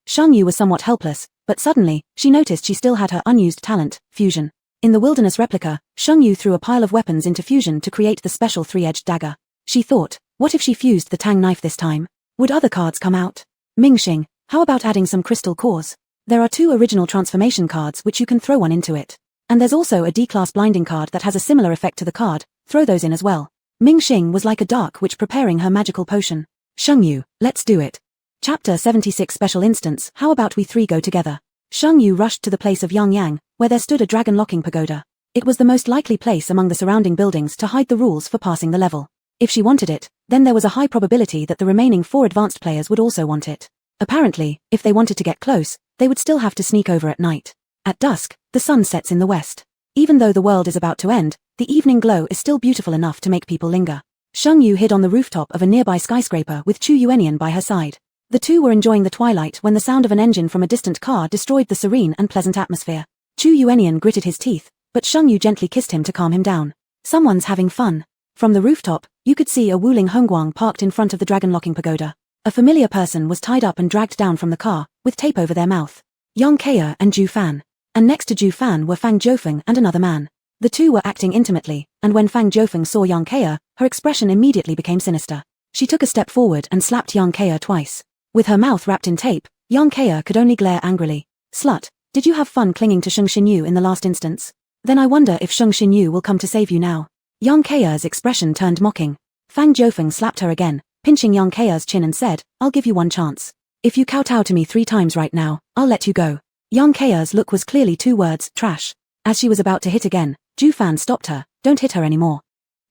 Sheng Yu was somewhat helpless, but suddenly, she noticed she still had her unused talent, fusion. In the wilderness replica, Sheng Yu threw a pile of weapons into fusion to create the special 3-edged dagger. She thought, what if she fused the Tang knife this time? Would other cards come out? Mingxing, how about adding some crystal cores? There are 2 original transformation cards which you can throw one into it. And there's also a D-class blinding card that has a similar effect to the card, throw those in as well. Mingxing was like a dark witch preparing her magical potion. Sheng Yu, let's do it. Chapter 76 Special Instance, how about we 3 go together? Sheng Yu rushed to the place of Yang, where there stood a dragon-locking pagoda. It was the most likely place among the surrounding buildings to hide the rules for passing the level. If she wanted it, then there was a high probability that the remaining 4 advanced players would also want it. Apparently, if they wanted to get close, they would still have to sneak over at night. At dusk, the sun sets in the west. Even though the world is about to end, the evening glow is still beautiful enough to make people linger. Sheng Yu hid on the rooftop of a nearby skyscraper with Chu Yuenian by her side. The 2 were enjoying the twilight when the sound of an engine from a distant car destroyed the serene and pleasant atmosphere. Chu Yuenian gritted his teeth, but Sheng Yu gently kissed him to calm him down. Someone's having fun. From the rooftop, you could see a Wuling Hongguang parked in front of the dragon-locking pagoda. A familiar person was tied up and dragged down from the car, with tape over their mouth. Yang Kea and Ju Fan. And next to Ju Fan were Fang Jiufeng and another man. The 2 were acting intimately, and when Fang Jiufeng saw Yang Kea, her expression immediately became sinister. She took a step forward and slapped Yang Kea twice. With her mouth wrapped in tape, Yang Kea could only glare angrily. Slut, did you have fun clinging to Sheng Xinyu in the last instance? Then I wonder if Sheng Xinyu will come to save you now. Yang Kea's expression turned mocking. Fang Jiufeng slapped her again, pinching Yang Kea's chin and said, I'll give you one chance. If you kowtow to me 3 times right now, I'll let you go. Yang Kea's look was clearly 2 words, trash. As she was about to hit again, Ju Fan stopped her, don't hit her anymore.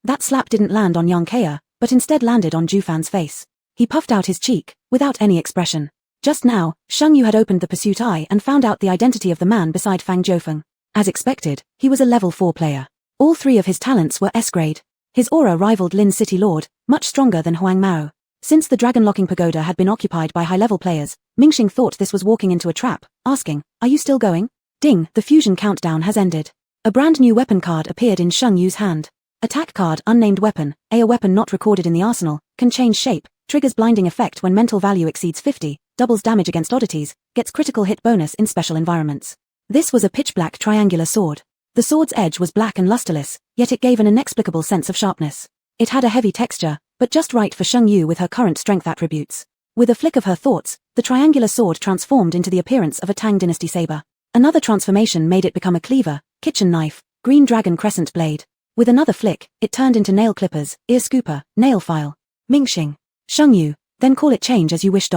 That slap didn't land on Yang Kea, but instead landed on Ju Fan's face. He puffed out his cheek, without any expression. Just now, Sheng Yu had opened the pursuit eye and found out the identity of the man beside Fang Jiufeng. As expected, he was a level 4 player. All 3 of his talents were S-grade. His aura rivaled Lin's City Lord, much stronger than Huang Mao. Since the dragon-locking pagoda had been occupied by high-level players, Mingxing thought this was walking into a trap, asking, are you still going? Ding, the fusion countdown has ended. A brand new weapon card appeared in Sheng Yu's hand. Attack card, unnamed weapon, a weapon not recorded in the arsenal, can change shape, triggers blinding effect when mental value exceeds 50, doubles damage against oddities, gets critical hit bonus in special environments. This was a pitch-black triangular sword. The sword's edge was black and lusterless, yet it gave an inexplicable sense of sharpness. It had a heavy texture, but just right for Sheng Yu with her current strength attributes. With a flick of her thoughts, the triangular sword transformed into the appearance of a Tang Dynasty saber. Another transformation made it become a cleaver, kitchen knife, green dragon crescent blade. With another flick, it turned into nail clippers, ear scooper, nail file. Mingxing. Sheng Yu, then call it change as you wish.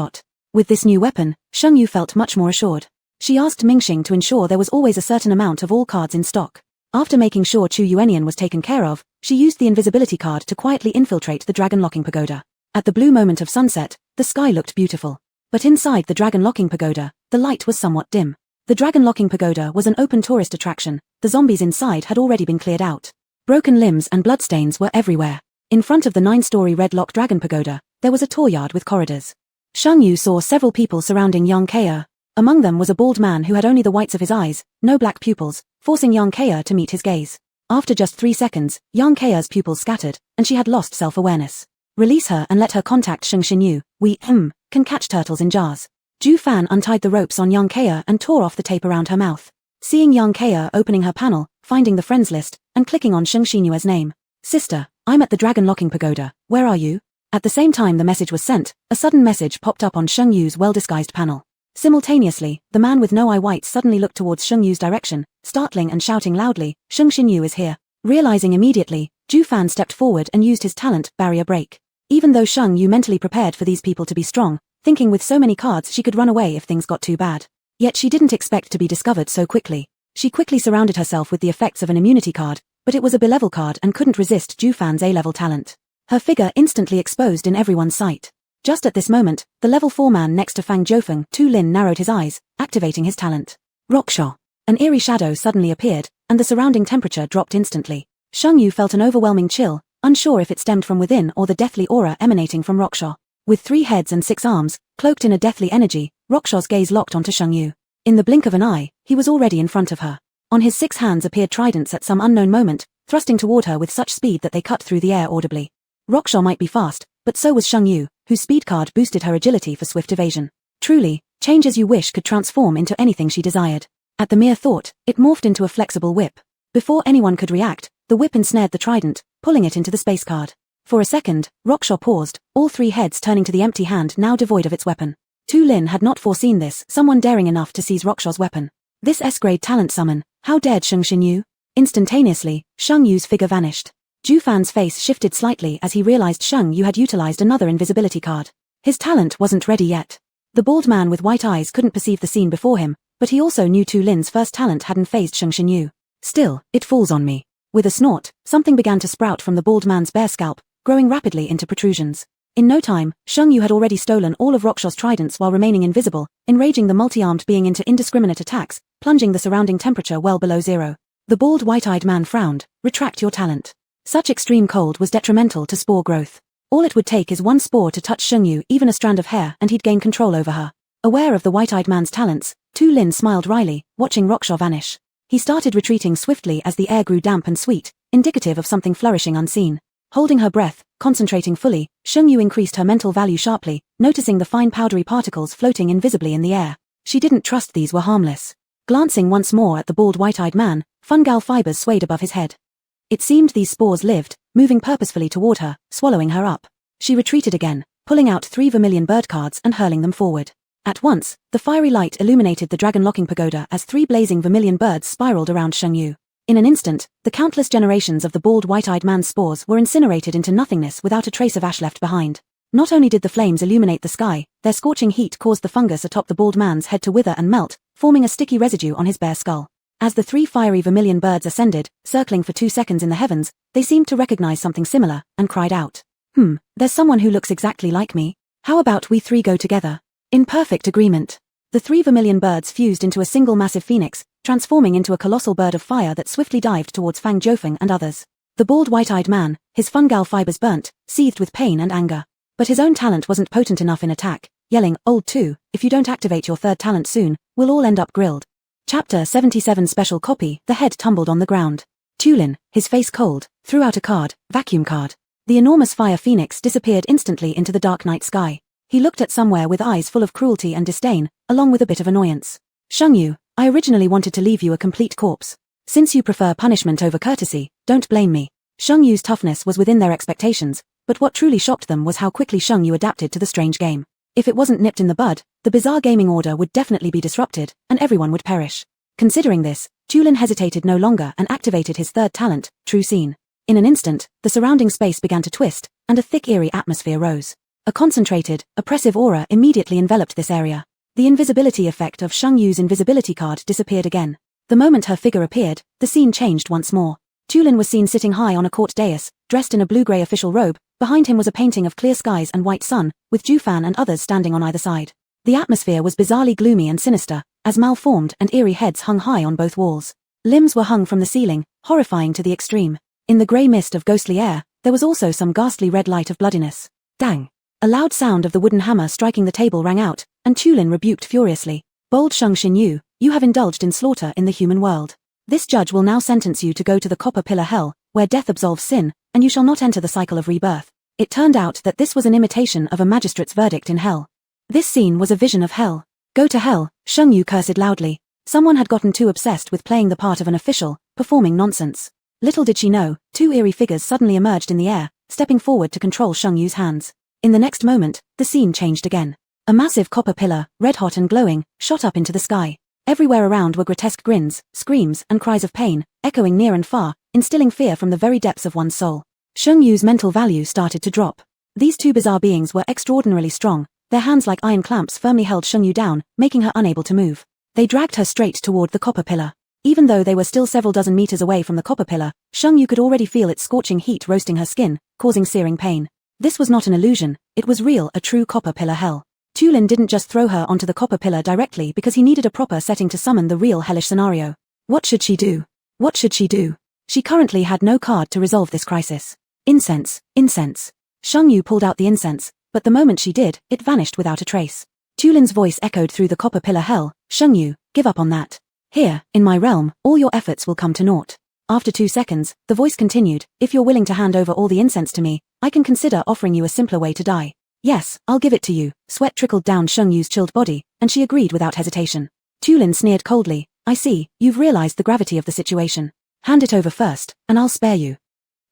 With this new weapon, Sheng Yu felt much more assured. She asked Mingxing to ensure there was always a certain amount of all cards in stock. After making sure Chu Yuenian was taken care of, she used the invisibility card to quietly infiltrate the dragon-locking pagoda. At the blue moment of sunset, the sky looked beautiful. But inside the dragon-locking pagoda, the light was somewhat dim. The dragon-locking pagoda was an open tourist attraction. The zombies inside had already been cleared out. Broken limbs and bloodstains were everywhere. In front of the 9-story red lock dragon pagoda, there was a courtyard with corridors. Sheng Yu saw several people surrounding Yang Kea. Among them was a bald man who had only the whites of his eyes, no black pupils, forcing Yang Kea to meet his gaze. After just 3 seconds, Yang Kea's pupils scattered, and she had lost self-awareness. Release her and let her contact Sheng Xinyu. We, can catch turtles in jars. Ju Fan untied the ropes on young Kea and tore off the tape around her mouth. Seeing young Kea opening her panel, finding the friends list, and clicking on Sheng Xinyue's name. Sister, I'm at the dragon locking pagoda, where are you? At the same time the message was sent, a sudden message popped up on Sheng Yu's well-disguised panel. Simultaneously, the man with no eye white suddenly looked towards Sheng Yu's direction, startling and shouting loudly, Sheng Xinyu is here. Realizing immediately, Ju Fan stepped forward and used his talent, barrier break. Even though Sheng Yu mentally prepared for these people to be strong, thinking with so many cards she could run away if things got too bad. Yet she didn't expect to be discovered so quickly. She quickly surrounded herself with the effects of an immunity card, but it was a B-level card and couldn't resist Ju Fan's A-level talent. Her figure instantly exposed in everyone's sight. Just at this moment, the level 4 man next to Fang Jiufeng, Tu Lin, narrowed his eyes, activating his talent. Rockshaw. An eerie shadow suddenly appeared, and the surrounding temperature dropped instantly. Sheng Yu felt an overwhelming chill, unsure if it stemmed from within or the deathly aura emanating from Rockshaw. With 3 heads and 6 arms, cloaked in a deathly energy, Rockshaw's gaze locked onto Sheng Yu. In the blink of an eye, he was already in front of her. On his 6 hands appeared tridents at some unknown moment, thrusting toward her with such speed that they cut through the air audibly. Rockshaw might be fast, but so was Sheng Yu, whose speed card boosted her agility for swift evasion. Truly, change as you wish could transform into anything she desired. At the mere thought, it morphed into a flexible whip. Before anyone could react, the whip ensnared the trident, pulling it into the space card. For a second, Rockshaw paused, all 3 heads turning to the empty hand now devoid of its weapon. Tu Lin had not foreseen this, someone daring enough to seize Rockshaw's weapon. This S-grade talent summon, how dared Sheng Xinyu? Instantaneously, Sheng Yu's figure vanished. Ju Fan's face shifted slightly as he realized Sheng Yu had utilized another invisibility card. His talent wasn't ready yet. The bald man with white eyes couldn't perceive the scene before him, but he also knew Tu Lin's first talent hadn't phased Sheng Xinyu. Still, it falls on me. With a snort, something began to sprout from the bald man's bare scalp, growing rapidly into protrusions. In no time, Sheng Yu had already stolen all of Rockshaw's tridents while remaining invisible, enraging the multi-armed being into indiscriminate attacks, plunging the surrounding temperature well below 0. The bald white-eyed man frowned, retract your talent. Such extreme cold was detrimental to spore growth. All it would take is one spore to touch Sheng Yu, even a strand of hair, and he'd gain control over her. Aware of the white-eyed man's talents, Tu Lin smiled wryly, watching Rockshaw vanish. He started retreating swiftly as the air grew damp and sweet, indicative of something flourishing unseen. Holding her breath, concentrating fully, Sheng Yu increased her mental value sharply, noticing the fine powdery particles floating invisibly in the air. She didn't trust these were harmless. Glancing once more at the bald white-eyed man, fungal fibers swayed above his head. It seemed these spores lived, moving purposefully toward her, swallowing her up. She retreated again, pulling out 3 vermilion bird cards and hurling them forward. At once, the fiery light illuminated the dragon-locking pagoda as 3 blazing vermilion birds spiraled around Sheng Yu. In an instant, the countless generations of the bald white-eyed man's spores were incinerated into nothingness without a trace of ash left behind. Not only did the flames illuminate the sky, their scorching heat caused the fungus atop the bald man's head to wither and melt, forming a sticky residue on his bare skull. As the 3 fiery vermilion birds ascended, circling for 2 seconds in the heavens, they seemed to recognize something similar, and cried out. There's someone who looks exactly like me. How about we 3 go together? In perfect agreement. The 3 vermilion birds fused into a single massive phoenix, transforming into a colossal bird of fire that swiftly dived towards Fang Jiufeng and others. The bald white-eyed man, his fungal fibers burnt, seethed with pain and anger. But his own talent wasn't potent enough in attack, yelling, "Old 2, if you don't activate your 3rd talent soon, we'll all end up grilled." Chapter 77 Special Copy. The head tumbled on the ground. Tu Lin, his face cold, threw out a card, vacuum card. The enormous fire phoenix disappeared instantly into the dark night sky. He looked at somewhere with eyes full of cruelty and disdain, along with a bit of annoyance. Sheng Yu, I originally wanted to leave you a complete corpse. Since you prefer punishment over courtesy, don't blame me. Sheng Yu's toughness was within their expectations, but what truly shocked them was how quickly Sheng Yu adapted to the strange game. If it wasn't nipped in the bud, the bizarre gaming order would definitely be disrupted, and everyone would perish. Considering this, Tu Lin hesitated no longer and activated his 3rd talent, True Scene. In an instant, the surrounding space began to twist, and a thick eerie atmosphere rose. A concentrated, oppressive aura immediately enveloped this area. The invisibility effect of Sheng Yu's invisibility card disappeared again. The moment her figure appeared, the scene changed once more. Tu Lin was seen sitting high on a court dais, dressed in a blue-grey official robe. Behind him was a painting of clear skies and white sun, with Ju Fan and others standing on either side. The atmosphere was bizarrely gloomy and sinister, as malformed and eerie heads hung high on both walls. Limbs were hung from the ceiling, horrifying to the extreme. In the grey mist of ghostly air, there was also some ghastly red light of bloodiness. Dang! A loud sound of the wooden hammer striking the table rang out, and Tu Lin rebuked furiously. Bold Sheng Xinyu, you have indulged in slaughter in the human world. This judge will now sentence you to go to the copper pillar hell, where death absolves sin, and you shall not enter the cycle of rebirth. It turned out that this was an imitation of a magistrate's verdict in hell. This scene was a vision of hell. Go to hell, Sheng Yu cursed loudly. Someone had gotten too obsessed with playing the part of an official, performing nonsense. Little did she know, two eerie figures suddenly emerged in the air, stepping forward to control Sheng Yu's hands. In the next moment, the scene changed again. A massive copper pillar, red-hot and glowing, shot up into the sky. Everywhere around were grotesque grins, screams, and cries of pain, echoing near and far, instilling fear from the very depths of one's soul. Sheng Yu's mental value started to drop. These two bizarre beings were extraordinarily strong. Their hands like iron clamps firmly held Sheng Yu down, making her unable to move. They dragged her straight toward the copper pillar. Even though they were still several dozen meters away from the copper pillar, Sheng Yu could already feel its scorching heat roasting her skin, causing searing pain. This was not an illusion, it was real, a true copper pillar hell. Tulin didn't just throw her onto the copper pillar directly because he needed a proper setting to summon the real hellish scenario. What should she do? What should she do? She currently had no card to resolve this crisis. Incense, incense. Sheng Yu pulled out the incense, but the moment she did, it vanished without a trace. Tulin's voice echoed through the copper pillar hell, Sheng Yu, give up on that. Here, in my realm, all your efforts will come to naught. After 2 seconds, the voice continued, if you're willing to hand over all the incense to me, I can consider offering you a simpler way to die. Yes, I'll give it to you. Sweat trickled down Sheng Yu's chilled body, and she agreed without hesitation. Tulin sneered coldly, I see, you've realized the gravity of the situation. Hand it over first, and I'll spare you.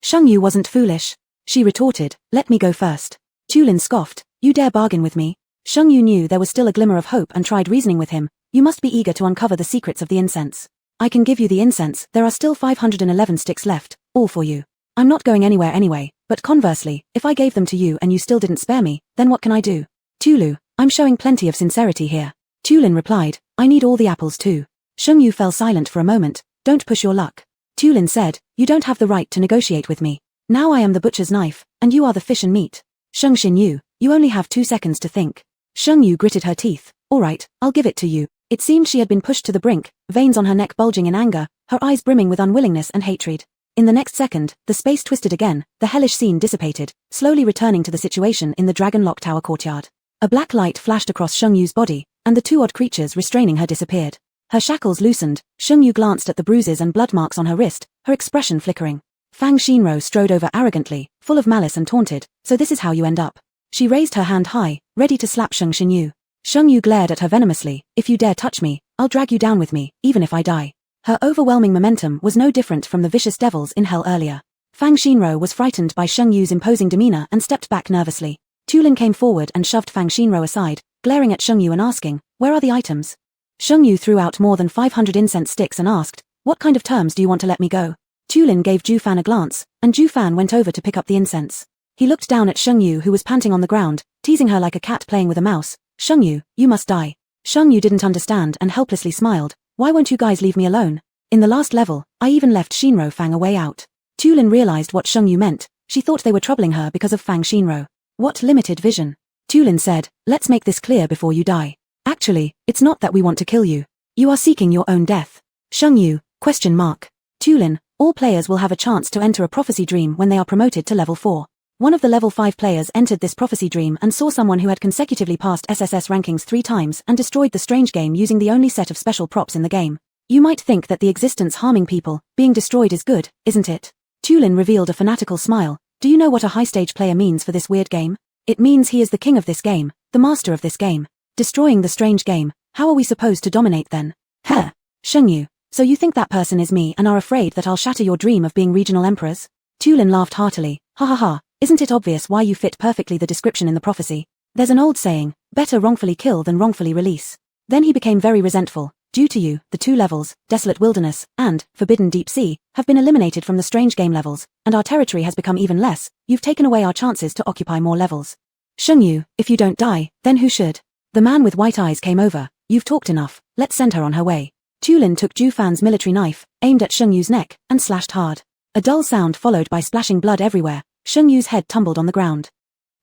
Sheng Yu wasn't foolish. She retorted, let me go first. Tulin scoffed, you dare bargain with me? Sheng Yu knew there was still a glimmer of hope and tried reasoning with him, you must be eager to uncover the secrets of the incense. I can give you the incense, there are still 511 sticks left, all for you. I'm not going anywhere anyway, but conversely, if I gave them to you and you still didn't spare me, then what can I do? Tulu, I'm showing plenty of sincerity here. Tulin replied, I need all the apples too. Sheng Yu fell silent for a moment, don't push your luck. Tulin said, you don't have the right to negotiate with me. Now I am the butcher's knife, and you are the fish and meat. Sheng Xin Yu, you only have 2 seconds to think. Sheng Yu gritted her teeth, alright, I'll give it to you. It seemed she had been pushed to the brink, veins on her neck bulging in anger, her eyes brimming with unwillingness and hatred. In the next second, the space twisted again, the hellish scene dissipated, slowly returning to the situation in the Dragon Lock Tower courtyard. A black light flashed across Sheng Yu's body, and the two odd creatures restraining her disappeared. Her shackles loosened, Sheng Yu glanced at the bruises and blood marks on her wrist, her expression flickering. Fang Shinro strode over arrogantly, full of malice and taunted, so this is how you end up. She raised her hand high, ready to slap Sheng Xinyu. Sheng Yu glared at her venomously, if you dare touch me, I'll drag you down with me, even if I die. Her overwhelming momentum was no different from the vicious devils in hell earlier. Fang Shinro was frightened by Sheng Yu's imposing demeanor and stepped back nervously. Tulin came forward and shoved Fang Shinro aside, glaring at Sheng Yu and asking, where are the items? Sheng Yu threw out more than 500 incense sticks and asked, what kind of terms do you want to let me go? Tulin gave Ju Fan a glance, and Ju Fan went over to pick up the incense. He looked down at Sheng Yu who was panting on the ground, teasing her like a cat playing with a mouse. Sheng Yu, you must die. Sheng Yu didn't understand and helplessly smiled, why won't you guys leave me alone? In the last level, I even left Shinro Fang a way out. Tulin realized what Sheng Yu meant, she thought they were troubling her because of Fang Shinro. What limited vision. Tulin said, let's make this clear before you die. Actually, it's not that we want to kill you. You are seeking your own death. Sheng Yu, question mark. Tulin, all players will have a chance to enter a prophecy dream when they are promoted to level 4. One of the level 5 players entered this prophecy dream and saw someone who had consecutively passed SSS rankings 3 times and destroyed the strange game using the only set of special props in the game. You might think that the existence harming people, being destroyed is good, isn't it? Tulin revealed a fanatical smile. Do you know what a high stage player means for this weird game? It means he is the king of this game, the master of this game. Destroying the strange game, how are we supposed to dominate then? Heh. Sheng Yu, so you think that person is me and are afraid that I'll shatter your dream of being regional emperors? Tulin laughed heartily, ha ha ha, isn't it obvious why you fit perfectly the description in the prophecy? There's an old saying, better wrongfully kill than wrongfully release. Then he became very resentful. Due to you, the 2 levels, Desolate Wilderness, and Forbidden Deep Sea, have been eliminated from the strange game levels, and our territory has become even less. You've taken away our chances to occupy more levels. Sheng Yu, if you don't die, then who should? The man with white eyes came over, you've talked enough, let's send her on her way. Tulin took Ju Fan's military knife, aimed at Sheng Yu's neck, and slashed hard. A dull sound followed by splashing blood everywhere, Sheng Yu's head tumbled on the ground.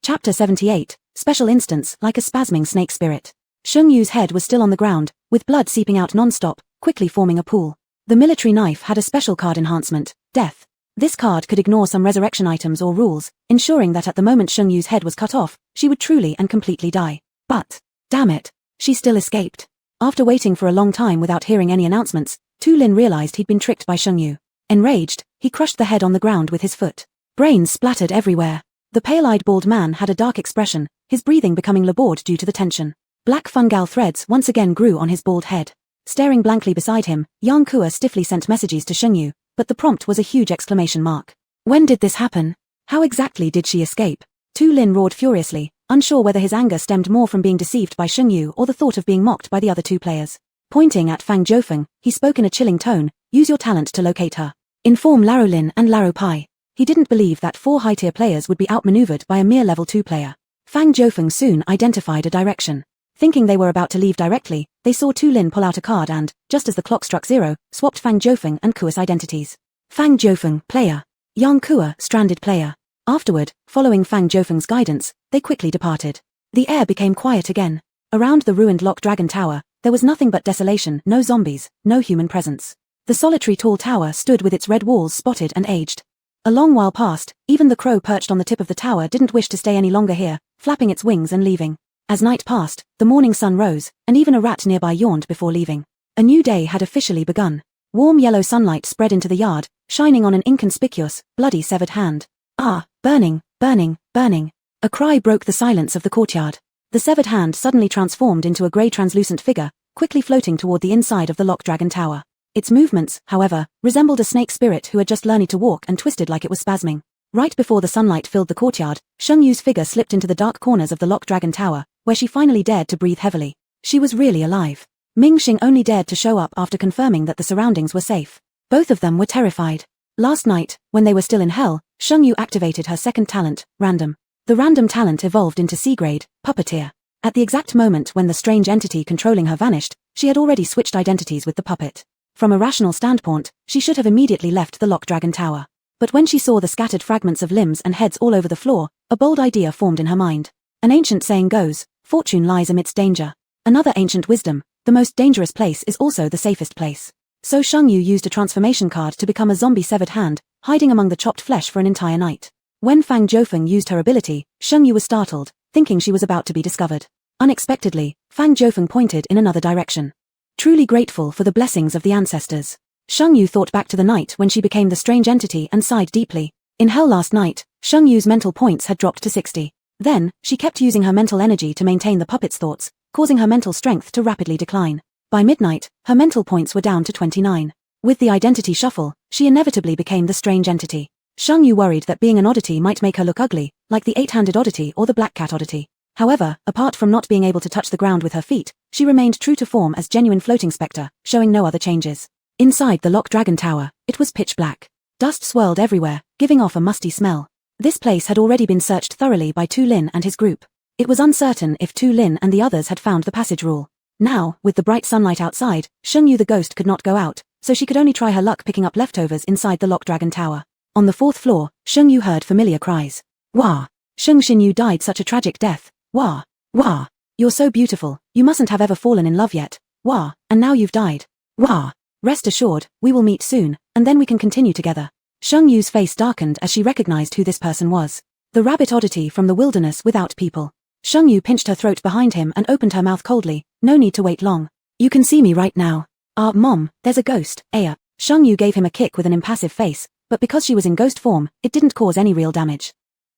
Chapter 78, Special Instance like a spasming snake spirit. Sheng Yu's head was still on the ground, with blood seeping out non-stop, quickly forming a pool. The military knife had a special card enhancement, Death. This card could ignore some resurrection items or rules, ensuring that at the moment Sheng Yu's head was cut off, she would truly and completely die. But, damn it, she still escaped. After waiting for a long time without hearing any announcements, Tulin realized he'd been tricked by Sheng Yu. Enraged, he crushed the head on the ground with his foot. Brains splattered everywhere. The pale-eyed bald man had a dark expression, his breathing becoming labored due to the tension. Black fungal threads once again grew on his bald head. Staring blankly beside him, Yang Kua stiffly sent messages to Shengyu, but the prompt was a huge exclamation mark. When did this happen? How exactly did she escape? Tu Lin roared furiously, unsure whether his anger stemmed more from being deceived by Shengyu or the thought of being mocked by the other two players. Pointing at Fang Jiufeng, he spoke in a chilling tone, use your talent to locate her. Inform Laro Lin and Laro Pai. He didn't believe that 4 high-tier players would be outmaneuvered by a mere level 2 player. Fang Jiufeng soon identified a direction. Thinking they were about to leave directly, they saw Tu Lin pull out a card and, just as the clock struck 0, swapped Fang Jiufeng and Kua's identities. Fang Jiufeng, player. Yang Kua, stranded player. Afterward, following Fang Jiufeng's guidance, they quickly departed. The air became quiet again. Around the ruined Lock Dragon Tower, there was nothing but desolation, no zombies, no human presence. The solitary tall tower stood with its red walls spotted and aged. A long while passed, even the crow perched on the tip of the tower didn't wish to stay any longer here, flapping its wings and leaving. As night passed, the morning sun rose, and even a rat nearby yawned before leaving. A new day had officially begun. Warm yellow sunlight spread into the yard, shining on an inconspicuous, bloody severed hand. Ah, burning, burning, burning. A cry broke the silence of the courtyard. The severed hand suddenly transformed into a grey translucent figure, quickly floating toward the inside of the Lock Dragon Tower. Its movements, however, resembled a snake spirit who had just learned to walk and twisted like it was spasming. Right before the sunlight filled the courtyard, Shengyu's figure slipped into the dark corners of the Lock Dragon Tower, where she finally dared to breathe heavily. She was really alive. Ming Xing only dared to show up after confirming that the surroundings were safe. Both of them were terrified. Last night, when they were still in hell, Shengyu activated her second talent, Random. The Random talent evolved into C-grade, Puppeteer. At the exact moment when the strange entity controlling her vanished, she had already switched identities with the puppet. From a rational standpoint, she should have immediately left the Lock Dragon Tower. But when she saw the scattered fragments of limbs and heads all over the floor, a bold idea formed in her mind. An ancient saying goes, fortune lies amidst danger. Another ancient wisdom, the most dangerous place is also the safest place. So Shengyu used a transformation card to become a zombie severed hand, hiding among the chopped flesh for an entire night. When Fang Jiufeng used her ability, Shengyu was startled, thinking she was about to be discovered. Unexpectedly, Fang Jiufeng pointed in another direction. Truly grateful for the blessings of the ancestors. Shengyu thought back to the night when she became the strange entity and sighed deeply. In hell last night, Shengyu's mental points had dropped to 60. Then, she kept using her mental energy to maintain the puppet's thoughts, causing her mental strength to rapidly decline. By midnight, her mental points were down to 29. With the identity shuffle, she inevitably became the strange entity. Shengyu worried that being an oddity might make her look ugly, like the 8-handed oddity or the black cat oddity. However, apart from not being able to touch the ground with her feet, she remained true to form as genuine floating spectre, showing no other changes. Inside the Lock Dragon Tower, it was pitch black. Dust swirled everywhere, giving off a musty smell. This place had already been searched thoroughly by Tu Lin and his group. It was uncertain if Tu Lin and the others had found the passage rule. Now, with the bright sunlight outside, Shengyu the ghost could not go out, so she could only try her luck picking up leftovers inside the Lock Dragon Tower. On the 4th floor, Shengyu heard familiar cries. Wah! Sheng Xinyu died such a tragic death. Wah! Wah! You're so beautiful, you mustn't have ever fallen in love yet. Wah! And now you've died. Wah! Rest assured, we will meet soon, and then we can continue together. Shengyu's face darkened as she recognized who this person was. The rabbit oddity from the wilderness without people. Shengyu pinched her throat behind him and opened her mouth coldly. No need to wait long. You can see me right now. Mom, there's a ghost, Aya. Shengyu gave him a kick with an impassive face, but because she was in ghost form, it didn't cause any real damage.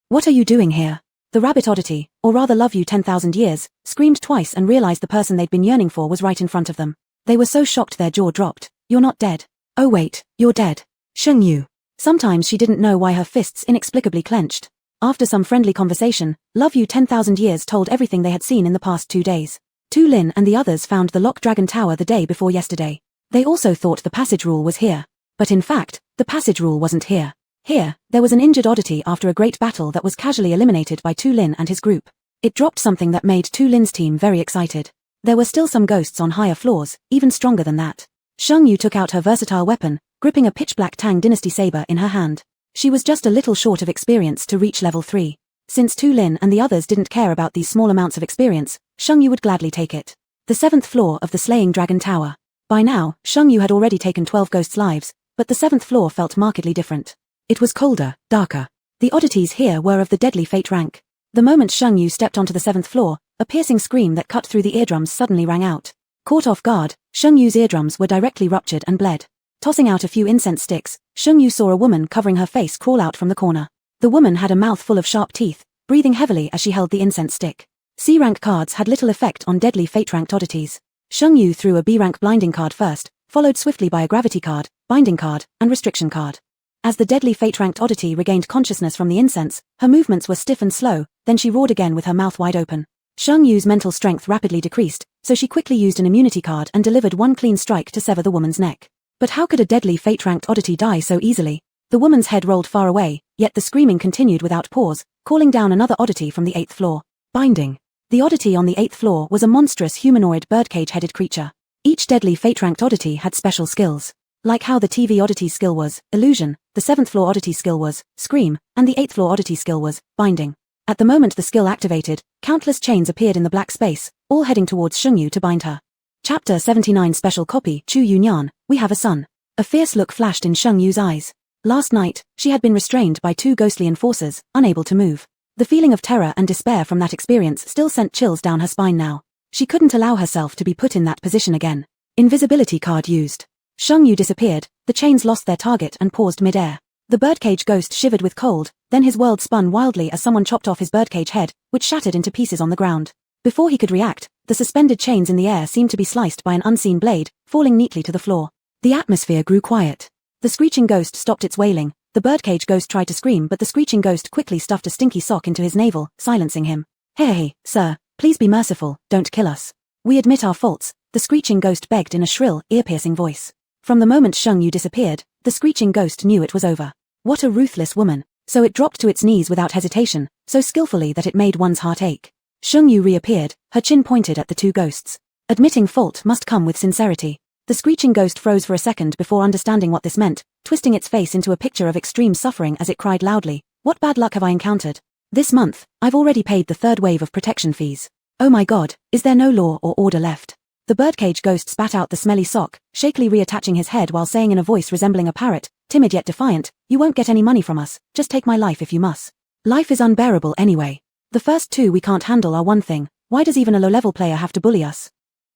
What are you doing here? The rabbit oddity, or rather love you 10,000 years, screamed twice and realized the person they'd been yearning for was right in front of them. They were so shocked their jaw dropped. You're not dead. Oh wait, you're dead. Shengyu. Sometimes she didn't know why her fists inexplicably clenched. After some friendly conversation, Love You 10,000 Years told everything they had seen in the past 2 days. Tu Lin and the others found the Lock Dragon Tower the day before yesterday. They also thought the passage rule was here. But in fact, the passage rule wasn't here. Here, there was an injured oddity after a great battle that was casually eliminated by Tu Lin and his group. It dropped something that made Tu Lin's team very excited. There were still some ghosts on higher floors, even stronger than that. Shengyu took out her versatile weapon, gripping a pitch-black Tang Dynasty saber in her hand. She was just a little short of experience to reach level 3. Since Tu Lin and the others didn't care about these small amounts of experience, Shengyu would gladly take it. The 7th floor of the Slaying Dragon Tower. By now, Shengyu had already taken 12 ghosts' lives, but the 7th floor felt markedly different. It was colder, darker. The oddities here were of the deadly fate rank. The moment Shengyu stepped onto the 7th floor, a piercing scream that cut through the eardrums suddenly rang out. Caught off guard, Shengyu's eardrums were directly ruptured and bled. Tossing out a few incense sticks, Shengyu saw a woman covering her face crawl out from the corner. The woman had a mouth full of sharp teeth, breathing heavily as she held the incense stick. C-rank cards had little effect on deadly fate-ranked oddities. Sheng Yu threw a B-rank blinding card first, followed swiftly by a gravity card, binding card, and restriction card. As the deadly fate-ranked oddity regained consciousness from the incense, her movements were stiff and slow, then she roared again with her mouth wide open. Sheng Yu's mental strength rapidly decreased, so she quickly used an immunity card and delivered one clean strike to sever the woman's neck. But how could a deadly fate-ranked oddity die so easily? The woman's head rolled far away, yet the screaming continued without pause, calling down another oddity from the 8th floor. Binding. The oddity on the 8th floor was a monstrous humanoid birdcage-headed creature. Each deadly fate-ranked oddity had special skills. Like how the TV oddity's skill was illusion, the 7th floor oddity skill was scream, and the 8th floor oddity skill was binding. At the moment the skill activated, countless chains appeared in the black space, all heading towards Sheng Yu to bind her. Chapter 79 Special Copy Chu Yunyan, We Have a Son. A fierce look flashed in Sheng Yu's eyes. Last night, she had been restrained by 2 ghostly enforcers, unable to move. The feeling of terror and despair from that experience still sent chills down her spine now. She couldn't allow herself to be put in that position again. Invisibility card used. Sheng Yu disappeared, the chains lost their target and paused mid-air. The birdcage ghost shivered with cold, then his world spun wildly as someone chopped off his birdcage head, which shattered into pieces on the ground. Before he could react, the suspended chains in the air seemed to be sliced by an unseen blade, falling neatly to the floor. The atmosphere grew quiet. The screeching ghost stopped its wailing. The birdcage ghost tried to scream, but the screeching ghost quickly stuffed a stinky sock into his navel, silencing him. Hey, sir, please be merciful, don't kill us. We admit our faults, the screeching ghost begged in a shrill, ear-piercing voice. From the moment Sheng Yu disappeared, the screeching ghost knew it was over. What a ruthless woman. So it dropped to its knees without hesitation, so skillfully that it made one's heart ache. Sheng Yu reappeared, her chin pointed at the 2 ghosts. Admitting fault must come with sincerity. The screeching ghost froze for a second before understanding what this meant, twisting its face into a picture of extreme suffering as it cried loudly, "What bad luck have I encountered? This month, I've already paid the 3rd wave of protection fees. Oh my god, is there no law or order left?" The birdcage ghost spat out the smelly sock, shakily reattaching his head while saying in a voice resembling a parrot, timid yet defiant, "You won't get any money from us, just take my life if you must. Life is unbearable anyway. The first 2 we can't handle are one thing, why does even a low-level player have to bully us?"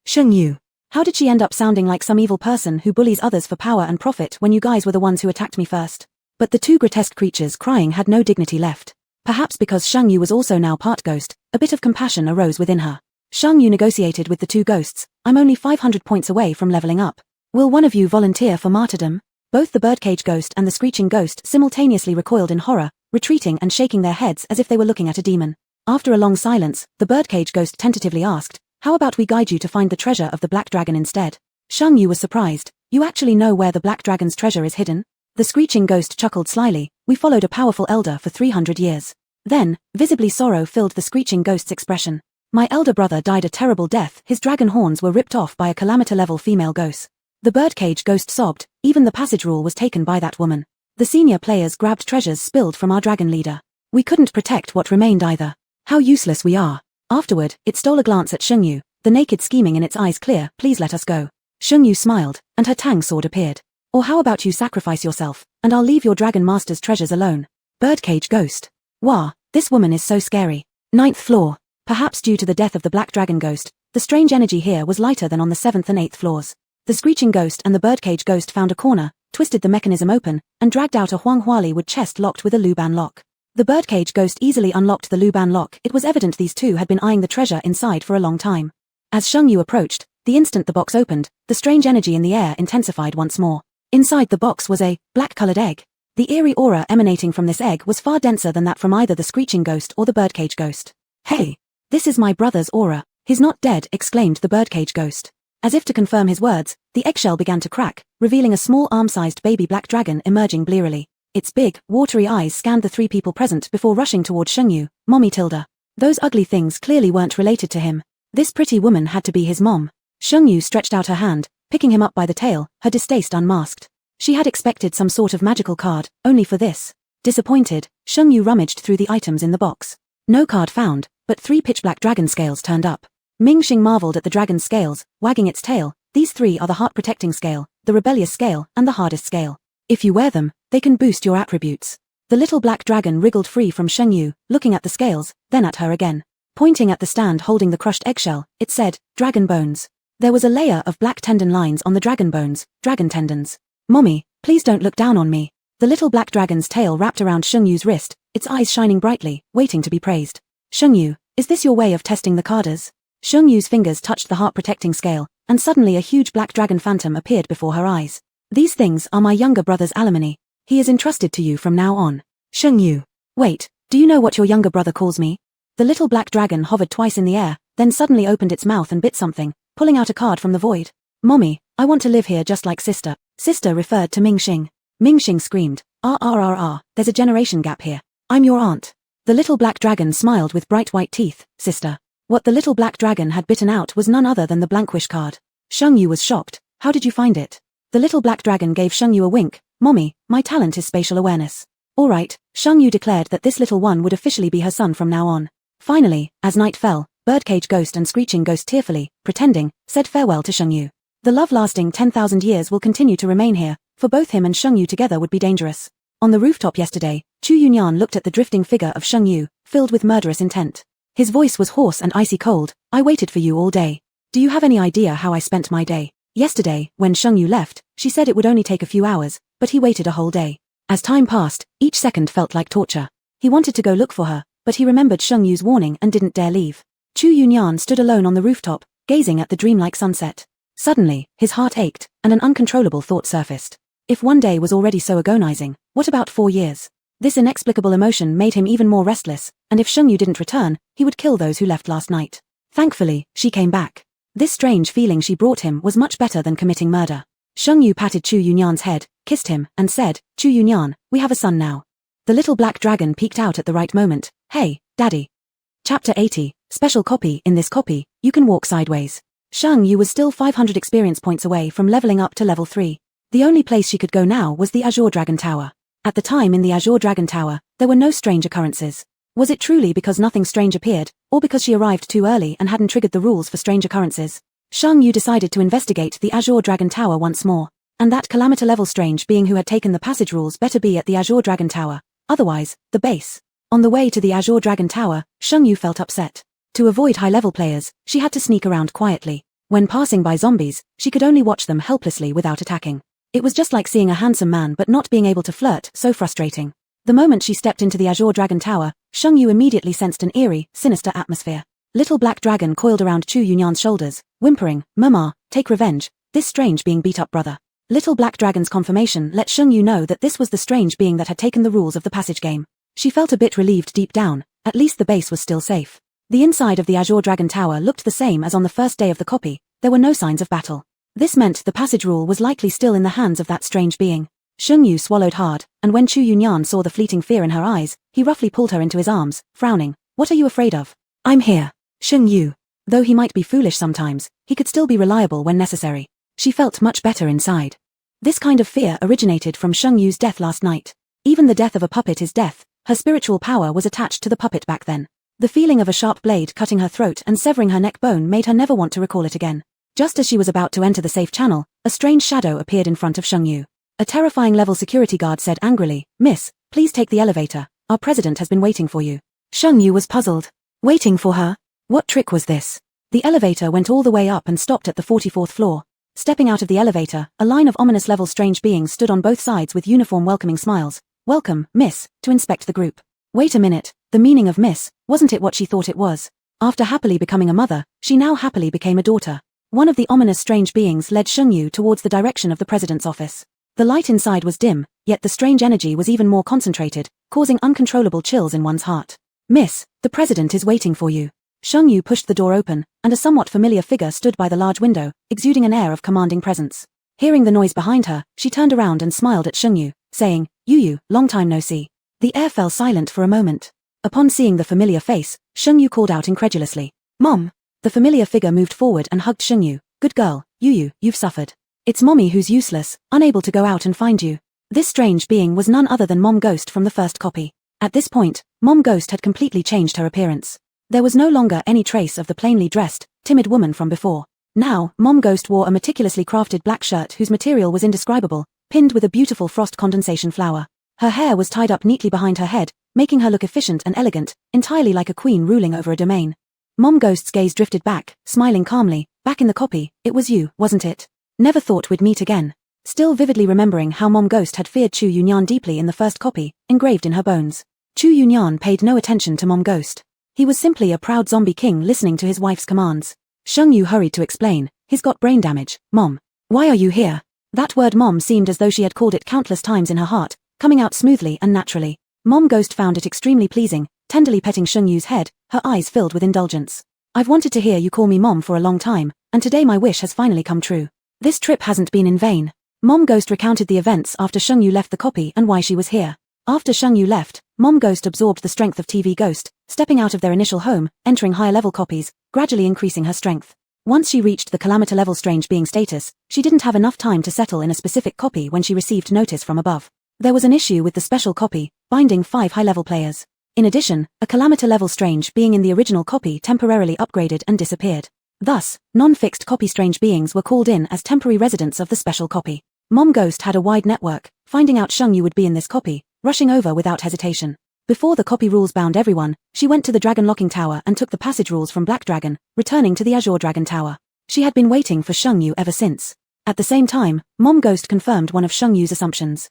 Sheng Yu. How did she end up sounding like some evil person who bullies others for power and profit when you guys were the ones who attacked me first? But the 2 grotesque creatures crying had no dignity left. Perhaps because Sheng Yu was also now part ghost, a bit of compassion arose within her. Sheng Yu negotiated with the 2 ghosts, "I'm only 500 points away from leveling up. Will one of you volunteer for martyrdom?" Both the birdcage ghost and the screeching ghost simultaneously recoiled in horror, retreating and shaking their heads as if they were looking at a demon. After a long silence, the birdcage ghost tentatively asked, "How about we guide you to find the treasure of the black dragon instead?" Sheng Yu was surprised. "You actually know where the black dragon's treasure is hidden?" The screeching ghost chuckled slyly. "We followed a powerful elder for 300 years. Then, visibly sorrow filled the screeching ghost's expression. My elder brother died a terrible death, his dragon horns were ripped off by a calamity-level female ghost." The birdcage ghost sobbed, "Even the passage rule was taken by that woman. The senior players grabbed treasures spilled from our dragon leader. We couldn't protect what remained either. How useless we are." Afterward, it stole a glance at Sheng Yu, the naked scheming in its eyes clear, "Please let us go." Sheng Yu smiled, and her tang sword appeared. "Or how about you sacrifice yourself, and I'll leave your dragon master's treasures alone." Birdcage ghost. "Wah, this woman is so scary." 9th floor. Perhaps due to the death of the black dragon ghost, the strange energy here was lighter than on the 7th and 8th floors. The screeching ghost and the birdcage ghost found a corner, twisted the mechanism open, and dragged out a Huang Huali wood chest locked with a Luban lock. The birdcage ghost easily unlocked the Luban lock. It was evident these 2 had been eyeing the treasure inside for a long time. As Sheng Yu approached, the instant the box opened, the strange energy in the air intensified once more. Inside the box was a black-colored egg. The eerie aura emanating from this egg was far denser than that from either the screeching ghost or the birdcage ghost. "Hey! This is my brother's aura. He's not dead," exclaimed the birdcage ghost. As if to confirm his words, the eggshell began to crack, revealing a small arm-sized baby black dragon emerging blearily. Its big, watery eyes scanned the 3 people present before rushing toward Sheng Yu. "Mommy Tilda." Those ugly things clearly weren't related to him. This pretty woman had to be his mom. Sheng Yu stretched out her hand, picking him up by the tail, her distaste unmasked. She had expected some sort of magical card, only for this. Disappointed, Sheng Yu rummaged through the items in the box. No card found, but 3 pitch-black dragon scales turned up. Ming Xing marveled at the dragon's scales, wagging its tail. "These 3 are the heart-protecting scale, the rebellious scale, and the hardest scale. If you wear them, they can boost your attributes." The little black dragon wriggled free from Sheng Yu, looking at the scales, then at her again. Pointing at the stand holding the crushed eggshell, it said, "Dragon bones." There was a layer of black tendon lines on the dragon bones, dragon tendons. "Mommy, please don't look down on me." The little black dragon's tail wrapped around Sheng Yu's wrist, its eyes shining brightly, waiting to be praised. "Sheng Yu, Is this your way of testing the carders? Sheng Yu's fingers touched the heart-protecting scale, and suddenly a huge black dragon phantom appeared before her eyes. These things are my younger brother's alimony. He is entrusted to you from now on. Sheng Yu. Wait, do you know what your younger brother calls me? The little black dragon hovered twice in the air, then suddenly opened its mouth and bit something, pulling out a card from the void. Mommy, I want to live here just like sister. Sister referred to Ming Xing. Ming Xing screamed, there's a generation gap here. I'm your aunt. The little black dragon smiled with bright white teeth. Sister. What the little black dragon had bitten out was none other than the blank wish card. Sheng Yu was shocked. How did you find it? The little black dragon gave Sheng Yu a wink. Mommy, my talent is spatial awareness. Alright, Sheng Yu declared that this little one would officially be her son from now on. Finally, as night fell, Birdcage Ghost and Screeching Ghost tearfully, pretending, said farewell to Sheng Yu. The love lasting 10,000 years will continue to remain here, for both him and Sheng Yu together would be dangerous. On the rooftop yesterday, Chu Yunyan looked at the drifting figure of Sheng Yu, filled with murderous intent. His voice was hoarse and icy cold. I waited for you all day. Do you have any idea how I spent my day? Yesterday, when Sheng Yu left, she said it would only take a few hours, but he waited a whole day. As time passed, each second felt like torture. He wanted to go look for her, but he remembered Sheng Yu's warning and didn't dare leave. Chu Yunyan stood alone on the rooftop, gazing at the dreamlike sunset. Suddenly, his heart ached, and an uncontrollable thought surfaced. If one day was already so agonizing, what about 4 years? This inexplicable emotion made him even more restless, and if Sheng Yu didn't return, he would kill those who left last night. Thankfully, she came back. This strange feeling she brought him was much better than committing murder. Sheng Yu patted Chu Yunyan's head, kissed him, and said, Chu Yunyan, we have a son now. The little black dragon peeked out at the right moment. Hey, Daddy. Chapter 80, Special Copy. In this copy, you can walk sideways. Sheng Yu was still 500 experience points away from leveling up to level 3. The only place she could go now was the Azure Dragon Tower. At the time in the Azure Dragon Tower, there were no strange occurrences. Was it truly because nothing strange appeared, or because she arrived too early and hadn't triggered the rules for strange occurrences? Sheng Yu decided to investigate the Azure Dragon Tower once more. And that Calamita level strange being who had taken the passage rules better be at the Azure Dragon Tower. Otherwise, the base. On the way to the Azure Dragon Tower, Sheng Yu felt upset. To avoid high-level players, she had to sneak around quietly. When passing by zombies, she could only watch them helplessly without attacking. It was just like seeing a handsome man but not being able to flirt, so frustrating. The moment she stepped into the Azure Dragon Tower, Sheng Yu immediately sensed an eerie, sinister atmosphere. Little black dragon coiled around Chu Yunyan's shoulders, whimpering, Mama, take revenge, this strange being beat up brother. Little black dragon's confirmation let Sheng Yu know that this was the strange being that had taken the rules of the passage game. She felt a bit relieved deep down, at least the base was still safe. The inside of the Azure Dragon Tower looked the same as on the first day of the copy. There were no signs of battle. This meant the passage rule was likely still in the hands of that strange being. Sheng Yu swallowed hard, and when Chu Yunyan saw the fleeting fear in her eyes, he roughly pulled her into his arms, frowning. What are you afraid of? I'm here. Sheng Yu. Though he might be foolish sometimes, he could still be reliable when necessary. She felt much better inside. This kind of fear originated from Sheng Yu's death last night. Even the death of a puppet is death. Her spiritual power was attached to the puppet back then. The feeling of a sharp blade cutting her throat and severing her neck bone made her never want to recall it again. Just as she was about to enter the safe channel, a strange shadow appeared in front of Sheng Yu. A terrifying level security guard said angrily, Miss, please take the elevator. Our president has been waiting for you. Sheng Yu was puzzled. Waiting for her? What trick was this? The elevator went all the way up and stopped at the 44th floor. Stepping out of the elevator, a line of ominous level strange beings stood on both sides with uniform welcoming smiles. Welcome, Miss, to inspect the group. Wait a minute, the meaning of Miss, wasn't it what she thought it was? After happily becoming a mother, she now happily became a daughter. One of the ominous strange beings led Sheng Yu towards the direction of the president's office. The light inside was dim, yet the strange energy was even more concentrated, causing uncontrollable chills in one's heart. Miss, the president is waiting for you. Sheng Yu pushed the door open, and a somewhat familiar figure stood by the large window, exuding an air of commanding presence. Hearing the noise behind her, she turned around and smiled at Sheng Yu, saying, Yu, long time no see. The air fell silent for a moment. Upon seeing the familiar face, Sheng Yu called out incredulously, Mom! The familiar figure moved forward and hugged Sheng Yu. Good girl, you've suffered. It's Mommy who's useless, unable to go out and find you. This strange being was none other than Mom Ghost from the first copy. At this point, Mom Ghost had completely changed her appearance. There was no longer any trace of the plainly dressed, timid woman from before. Now, Mom Ghost wore a meticulously crafted black shirt whose material was indescribable, pinned with a beautiful frost condensation flower. Her hair was tied up neatly behind her head, making her look efficient and elegant, entirely like a queen ruling over a domain. Mom Ghost's gaze drifted back, smiling calmly. Back in the copy, it was you, wasn't it? Never thought we'd meet again. Still vividly remembering how Mom Ghost had feared Chu Yunyan deeply in the first copy, engraved in her bones. Chu Yunyan paid no attention to Mom Ghost. He was simply a proud zombie king listening to his wife's commands. Shengyu hurried to explain, he's got brain damage, Mom. Why are you here? That word Mom seemed as though she had called it countless times in her heart, coming out smoothly and naturally. Mom Ghost found it extremely pleasing, tenderly petting Shengyu's head, her eyes filled with indulgence. I've wanted to hear you call me Mom for a long time, and today my wish has finally come true. This trip hasn't been in vain. Mom Ghost recounted the events after Shengyu left the copy and why she was here. After Shengyu left, Mom Ghost absorbed the strength of TV Ghost, stepping out of their initial home, entering higher-level copies, gradually increasing her strength. Once she reached the Kilometer level strange being status, she didn't have enough time to settle in a specific copy when she received notice from above. There was an issue with the special copy, binding 5 high-level players. In addition, a Kilometer level strange being in the original copy temporarily upgraded and disappeared. Thus, non-fixed copy strange beings were called in as temporary residents of the special copy. Mom Ghost had a wide network, finding out Shengyu would be in this copy, rushing over without hesitation. Before the copy rules bound everyone, she went to the Dragon Locking Tower and took the passage rules from Black Dragon, returning to the Azure Dragon Tower. She had been waiting for Shengyu ever since. At the same time, Mom Ghost confirmed one of Shengyu's assumptions.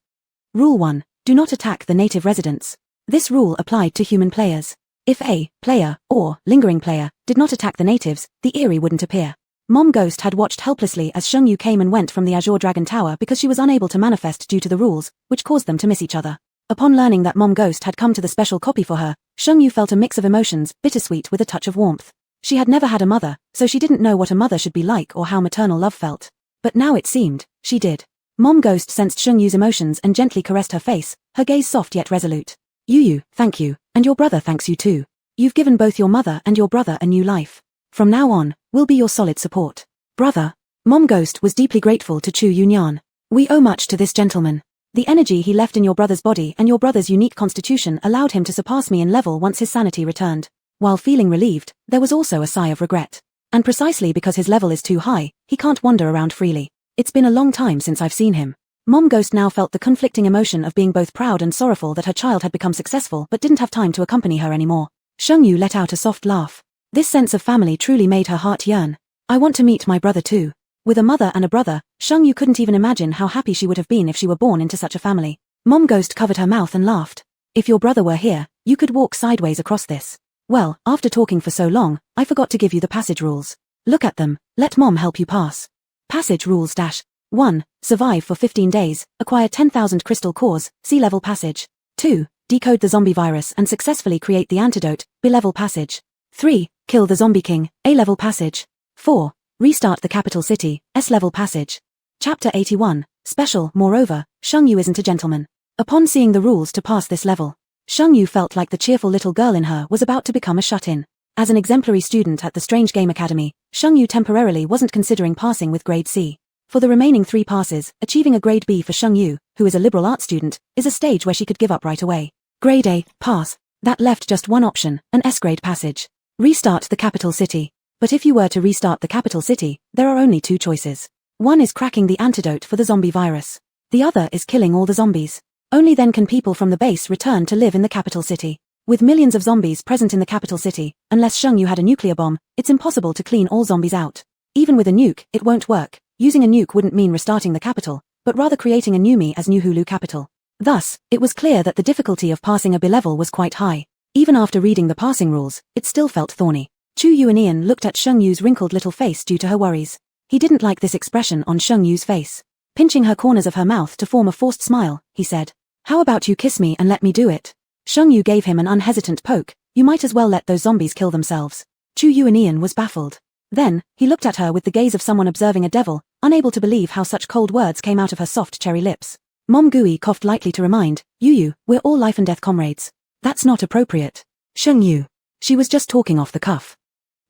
Rule 1. Do not attack the native residents. This rule applied to human players. If a player, or lingering player, did not attack the natives, the Eerie wouldn't appear. Mom Ghost had watched helplessly as Shengyu came and went from the Azure Dragon Tower because she was unable to manifest due to the rules, which caused them to miss each other. Upon learning that Mom Ghost had come to the special copy for her, Shengyu felt a mix of emotions, bittersweet with a touch of warmth. She had never had a mother, so she didn't know what a mother should be like or how maternal love felt. But now it seemed, she did. Mom Ghost sensed Shengyu's emotions and gently caressed her face, her gaze soft yet resolute. Yu, thank you, and your brother thanks you too. You've given both your mother and your brother a new life. From now on, we'll be your solid support. Brother. Mom Ghost was deeply grateful to Chu Yunyan. We owe much to this gentleman. The energy he left in your brother's body and your brother's unique constitution allowed him to surpass me in level once his sanity returned. While feeling relieved, there was also a sigh of regret. And precisely because his level is too high, he can't wander around freely. It's been a long time since I've seen him. Mom Ghost now felt the conflicting emotion of being both proud and sorrowful that her child had become successful but didn't have time to accompany her anymore. Shengyu let out a soft laugh. This sense of family truly made her heart yearn. I want to meet my brother too. With a mother and a brother, Shengyu couldn't even imagine how happy she would have been if she were born into such a family. Mom Ghost covered her mouth and laughed. If your brother were here, you could walk sideways across this. Well, after talking for so long, I forgot to give you the passage rules. Look at them, let Mom help you pass. Passage rules - 1. Survive for 15 days, acquire 10,000 crystal cores, C-level passage. 2. Decode the zombie virus and successfully create the antidote, B-level passage. 3. Kill the zombie king, A-level passage. 4. Restart the capital city, S-level passage. Chapter 81, Special. Moreover, Shengyu isn't a gentleman. Upon seeing the rules to pass this level, Shengyu felt like the cheerful little girl in her was about to become a shut-in. As an exemplary student at the Strange Game Academy, Shengyu temporarily wasn't considering passing with grade C. For the remaining 3 passes, achieving a grade B for Shengyu, who is a liberal arts student, is a stage where she could give up right away. Grade A, pass. That left just one option, an S-grade passage. Restart the capital city. But if you were to restart the capital city, there are only 2 choices. One is cracking the antidote for the zombie virus. The other is killing all the zombies. Only then can people from the base return to live in the capital city. With millions of zombies present in the capital city, unless Shengyu had a nuclear bomb, it's impossible to clean all zombies out. Even with a nuke, it won't work. Using a nuke wouldn't mean restarting the capital, but rather creating a new me as New Hulu capital. Thus, it was clear that the difficulty of passing a B level was quite high. Even after reading the passing rules, it still felt thorny. Chu Yuanian looked at Shengyu's wrinkled little face due to her worries. He didn't like this expression on Shengyu's face. Pinching her corners of her mouth to form a forced smile, he said, "How about you kiss me and let me do it?" Shengyu gave him an unhesitant poke. "You might as well let those zombies kill themselves." Chu Yuanian was baffled. Then, he looked at her with the gaze of someone observing a devil, unable to believe how such cold words came out of her soft cherry lips. Mom Gui coughed lightly to remind, "Yu, we're all life and death comrades. That's not appropriate." Shengyu. She was just talking off the cuff.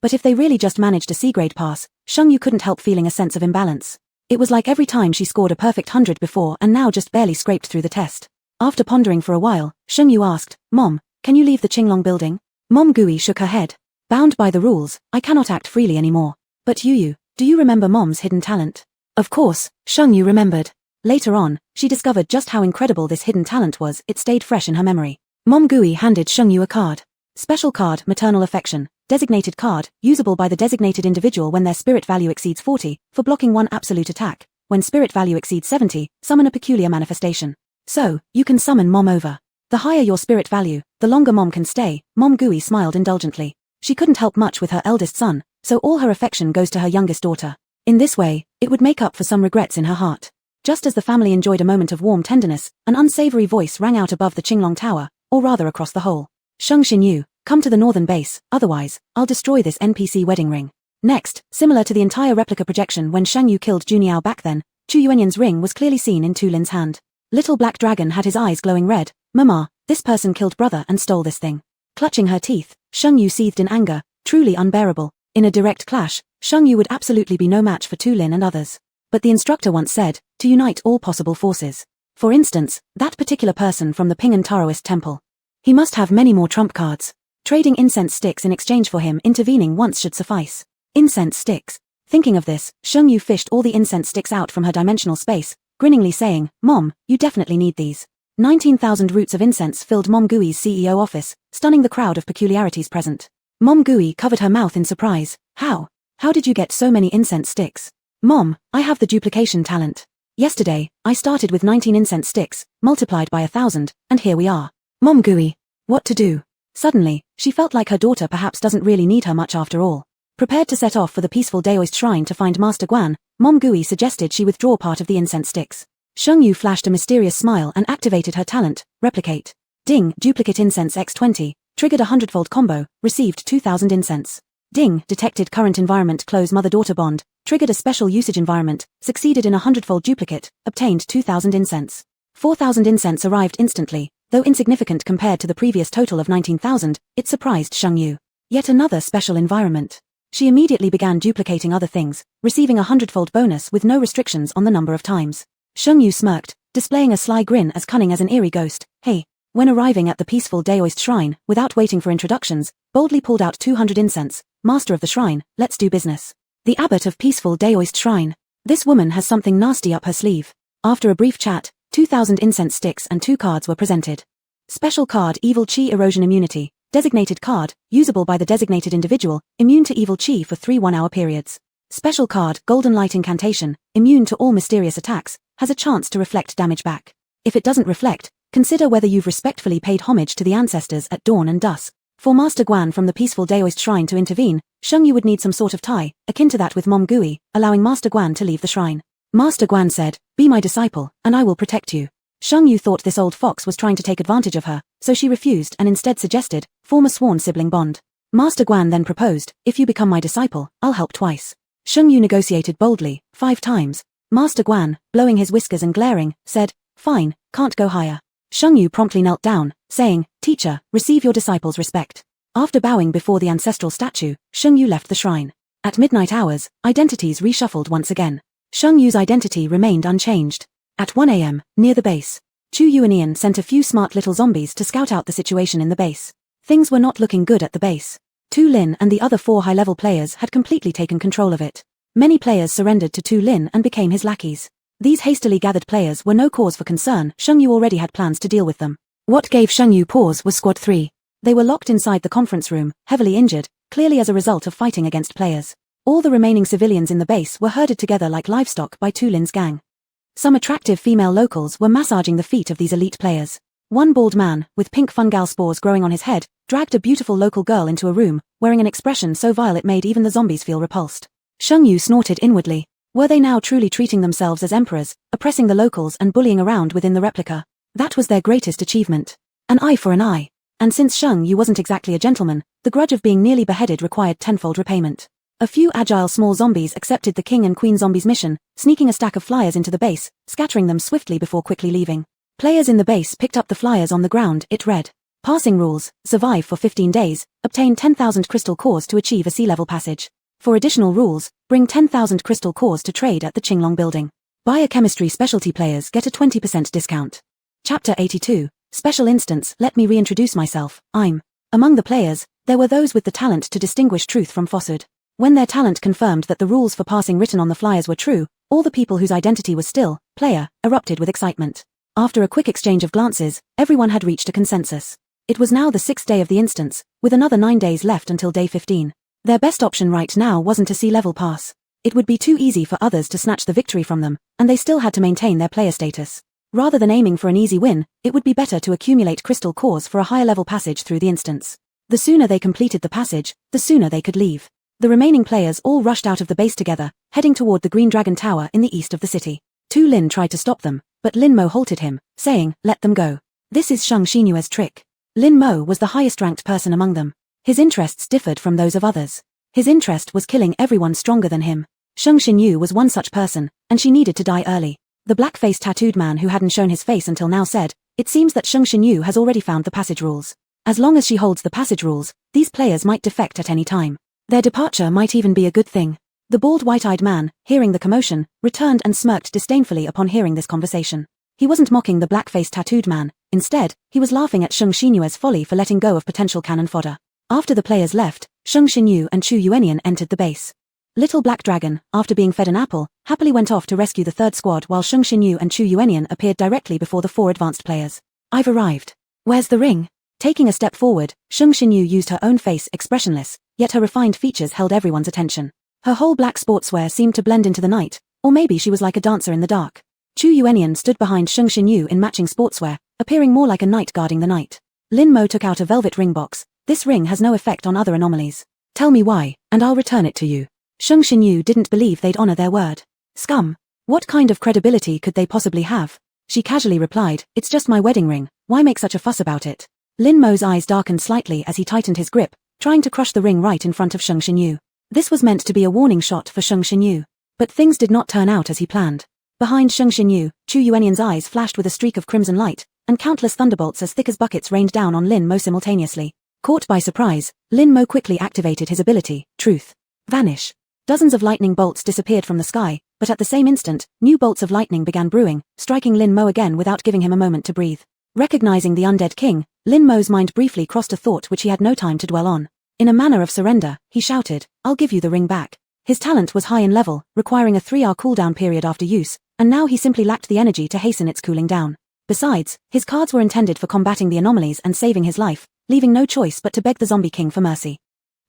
But if they really just managed a C-grade pass, Shengyu couldn't help feeling a sense of imbalance. It was like every time she scored a perfect 100 before and now just barely scraped through the test. After pondering for a while, Shengyu asked, "Mom, can you leave the Qinglong building?" Mom Gui shook her head. "Bound by the rules, I cannot act freely anymore. But Yu, do you remember Mom's hidden talent?" Of course, Shengyu remembered. Later on, she discovered just how incredible this hidden talent was. It stayed fresh in her memory. Mom Gui handed Shengyu a card. Special card, maternal affection. Designated card, usable by the designated individual when their spirit value exceeds 40, for blocking one absolute attack. When spirit value exceeds 70, summon a peculiar manifestation. So, you can summon Mom over. The higher your spirit value, the longer Mom can stay. Mom Gooey smiled indulgently. She couldn't help much with her eldest son, so all her affection goes to her youngest daughter. In this way, it would make up for some regrets in her heart. Just as the family enjoyed a moment of warm tenderness, an unsavory voice rang out above the Qinglong Tower, or rather across the whole. Sheng Xinyu, come to the northern base, otherwise, I'll destroy this NPC wedding ring. Next, similar to the entire replica projection when Shang Yu killed Juniao back then, Chu Yuanyan's ring was clearly seen in Tu Lin's hand. Little Black Dragon had his eyes glowing red. Mama, this person killed brother and stole this thing. Clutching her teeth, Sheng Yu seethed in anger, truly unbearable. In a direct clash, Sheng Yu would absolutely be no match for Tu Lin and others. But the instructor once said, to unite all possible forces. For instance, that particular person from the Ping'an Taoist temple. He must have many more trump cards. Trading incense sticks in exchange for him intervening once should suffice. Incense sticks. Thinking of this, Sheng Yu fished all the incense sticks out from her dimensional space, grinningly saying, Mom, you definitely need these. 19,000 roots of incense filled Mom Gooey's CEO office, stunning the crowd of peculiarities present. Mom Gooey covered her mouth in surprise. How? How did you get so many incense sticks? Mom, I have the duplication talent. Yesterday, I started with 19 incense sticks, multiplied by 1,000, and here we are. Mom Gooey. What to do? Suddenly, she felt like her daughter perhaps doesn't really need her much after all. Prepared to set off for the peaceful Daoist shrine to find Master Guan, Mom Gooey suggested she withdraw part of the incense sticks. Sheng Yu flashed a mysterious smile and activated her talent, replicate. Ding, duplicate incense x20, triggered a 100-fold combo, received 2,000 incense. Ding, detected current environment close mother-daughter bond, triggered a special usage environment, succeeded in a 100-fold duplicate, obtained 2,000 incense. 4,000 incense arrived instantly, though insignificant compared to the previous total of 19,000, it surprised Sheng Yu. Yet another special environment. She immediately began duplicating other things, receiving a 100-fold bonus with no restrictions on the number of times. Sheng Yu smirked, displaying a sly grin as cunning as an eerie ghost. Hey. When arriving at the peaceful Daoist shrine, without waiting for introductions, boldly pulled out 200 incense. Master of the shrine, let's do business. The abbot of peaceful Daoist shrine. This woman has something nasty up her sleeve. After a brief chat, 2,000 incense sticks and 2 cards were presented. Special card Evil Chi Erosion Immunity. Designated card, usable by the designated individual, immune to evil chi for 3 1-hour periods. Special card Golden Light Incantation, immune to all mysterious attacks, has a chance to reflect damage back. If it doesn't reflect, consider whether you've respectfully paid homage to the ancestors at dawn and dusk. For Master Guan from the peaceful Daoist shrine to intervene, Sheng Yu would need some sort of tie, akin to that with Mom Gooey, allowing Master Guan to leave the shrine. Master Guan said, be my disciple, and I will protect you. Sheng Yu thought this old fox was trying to take advantage of her, so she refused and instead suggested, form a sworn sibling bond. Master Guan then proposed, if you become my disciple, I'll help twice. Sheng Yu negotiated boldly, 5 times. Master Guan, blowing his whiskers and glaring, said, fine, can't go higher. Sheng Yu promptly knelt down, saying, teacher, receive your disciple's respect. After bowing before the ancestral statue, Sheng Yu left the shrine. At midnight hours, identities reshuffled once again. Sheng Yu's identity remained unchanged. At 1 a.m., near the base, Chu Yuanian sent a few smart little zombies to scout out the situation in the base. Things were not looking good at the base. Tu Lin and the other 4 high-level players had completely taken control of it. Many players surrendered to Tu Lin and became his lackeys. These hastily gathered players were no cause for concern. Sheng Yu already had plans to deal with them. What gave Sheng Yu pause was Squad 3. They were locked inside the conference room, heavily injured, clearly as a result of fighting against players. All the remaining civilians in the base were herded together like livestock by Tu Lin's gang. Some attractive female locals were massaging the feet of these elite players. One bald man, with pink fungal spores growing on his head, dragged a beautiful local girl into a room, wearing an expression so vile it made even the zombies feel repulsed. Sheng Yu snorted inwardly. Were they now truly treating themselves as emperors, oppressing the locals and bullying around within the replica? That was their greatest achievement. An eye for an eye. And since Sheng Yu wasn't exactly a gentleman, the grudge of being nearly beheaded required tenfold repayment. A few agile small zombies accepted the King and Queen zombies' mission, sneaking a stack of flyers into the base, scattering them swiftly before quickly leaving. Players in the base picked up the flyers on the ground. It read, passing rules, survive for 15 days, obtain 10,000 crystal cores to achieve a sea level passage. For additional rules, bring 10,000 crystal cores to trade at the Qinglong building. Biochemistry specialty players get a 20% discount. Chapter 82, Special Instance. Let me reintroduce myself, I'm. Among the players, there were those with the talent to distinguish truth from falsehood. When their talent confirmed that the rules for passing written on the flyers were true, all the people whose identity was still, player, erupted with excitement. After a quick exchange of glances, everyone had reached a consensus. It was now the 6th day of the instance, with another 9 days left until day 15. Their best option right now wasn't a sea level pass. It would be too easy for others to snatch the victory from them, and they still had to maintain their player status. Rather than aiming for an easy win, it would be better to accumulate crystal cores for a higher level passage through the instance. The sooner they completed the passage, the sooner they could leave. The remaining players all rushed out of the base together, heading toward the Green Dragon Tower in the east of the city. Tu Lin tried to stop them, but Lin Mo halted him, saying, "Let them go. This is Shang Xinyue's trick." Lin Mo was the highest-ranked person among them. His interests differed from those of others. His interest was killing everyone stronger than him. Shang Xinyu was one such person, and she needed to die early. The black-faced tattooed man who hadn't shown his face until now said, "It seems that Shang Xinyu has already found the passage rules. As long as she holds the passage rules, these players might defect at any time. Their departure might even be a good thing." The bald white-eyed man, hearing the commotion, returned and smirked disdainfully upon hearing this conversation. He wasn't mocking the black-faced tattooed man. Instead, he was laughing at Shang Xinyue's folly for letting go of potential cannon fodder. After the players left, Shang Xinyu and Chu Yuenian entered the base. Little Black Dragon, after being fed an apple, happily went off to rescue the third squad while Shang Xinyu and Chu Yuenian appeared directly before the 4 advanced players. "I've arrived. Where's the ring?" Taking a step forward, Shang Xinyu used her own face expressionless, yet her refined features held everyone's attention. Her whole black sportswear seemed to blend into the night, or maybe she was like a dancer in the dark. Chu Yuenian stood behind Shang Xinyu in matching sportswear, appearing more like a knight guarding the night. Lin Mo took out a velvet ring box. "This ring has no effect on other anomalies. Tell me why, and I'll return it to you." Shang Xinyu didn't believe they'd honor their word. Scum. What kind of credibility could they possibly have? She casually replied, "It's just my wedding ring, why make such a fuss about it?" Lin Mo's eyes darkened slightly as he tightened his grip, trying to crush the ring right in front of Shang Xinyu. This was meant to be a warning shot for Shang Xinyu. But things did not turn out as he planned. Behind Shang Xinyu, Chu Yuenian's eyes flashed with a streak of crimson light, and countless thunderbolts as thick as buckets rained down on Lin Mo simultaneously. Caught by surprise, Lin Mo quickly activated his ability, Truth. Vanish. Dozens of lightning bolts disappeared from the sky, but at the same instant, new bolts of lightning began brewing, striking Lin Mo again without giving him a moment to breathe. Recognizing the undead king, Lin Mo's mind briefly crossed a thought which he had no time to dwell on. In a manner of surrender, he shouted, "I'll give you the ring back." His talent was high in level, requiring a 3-hour cooldown period after use, and now he simply lacked the energy to hasten its cooling down. Besides, his cards were intended for combating the anomalies and saving his life, leaving no choice but to beg the zombie king for mercy.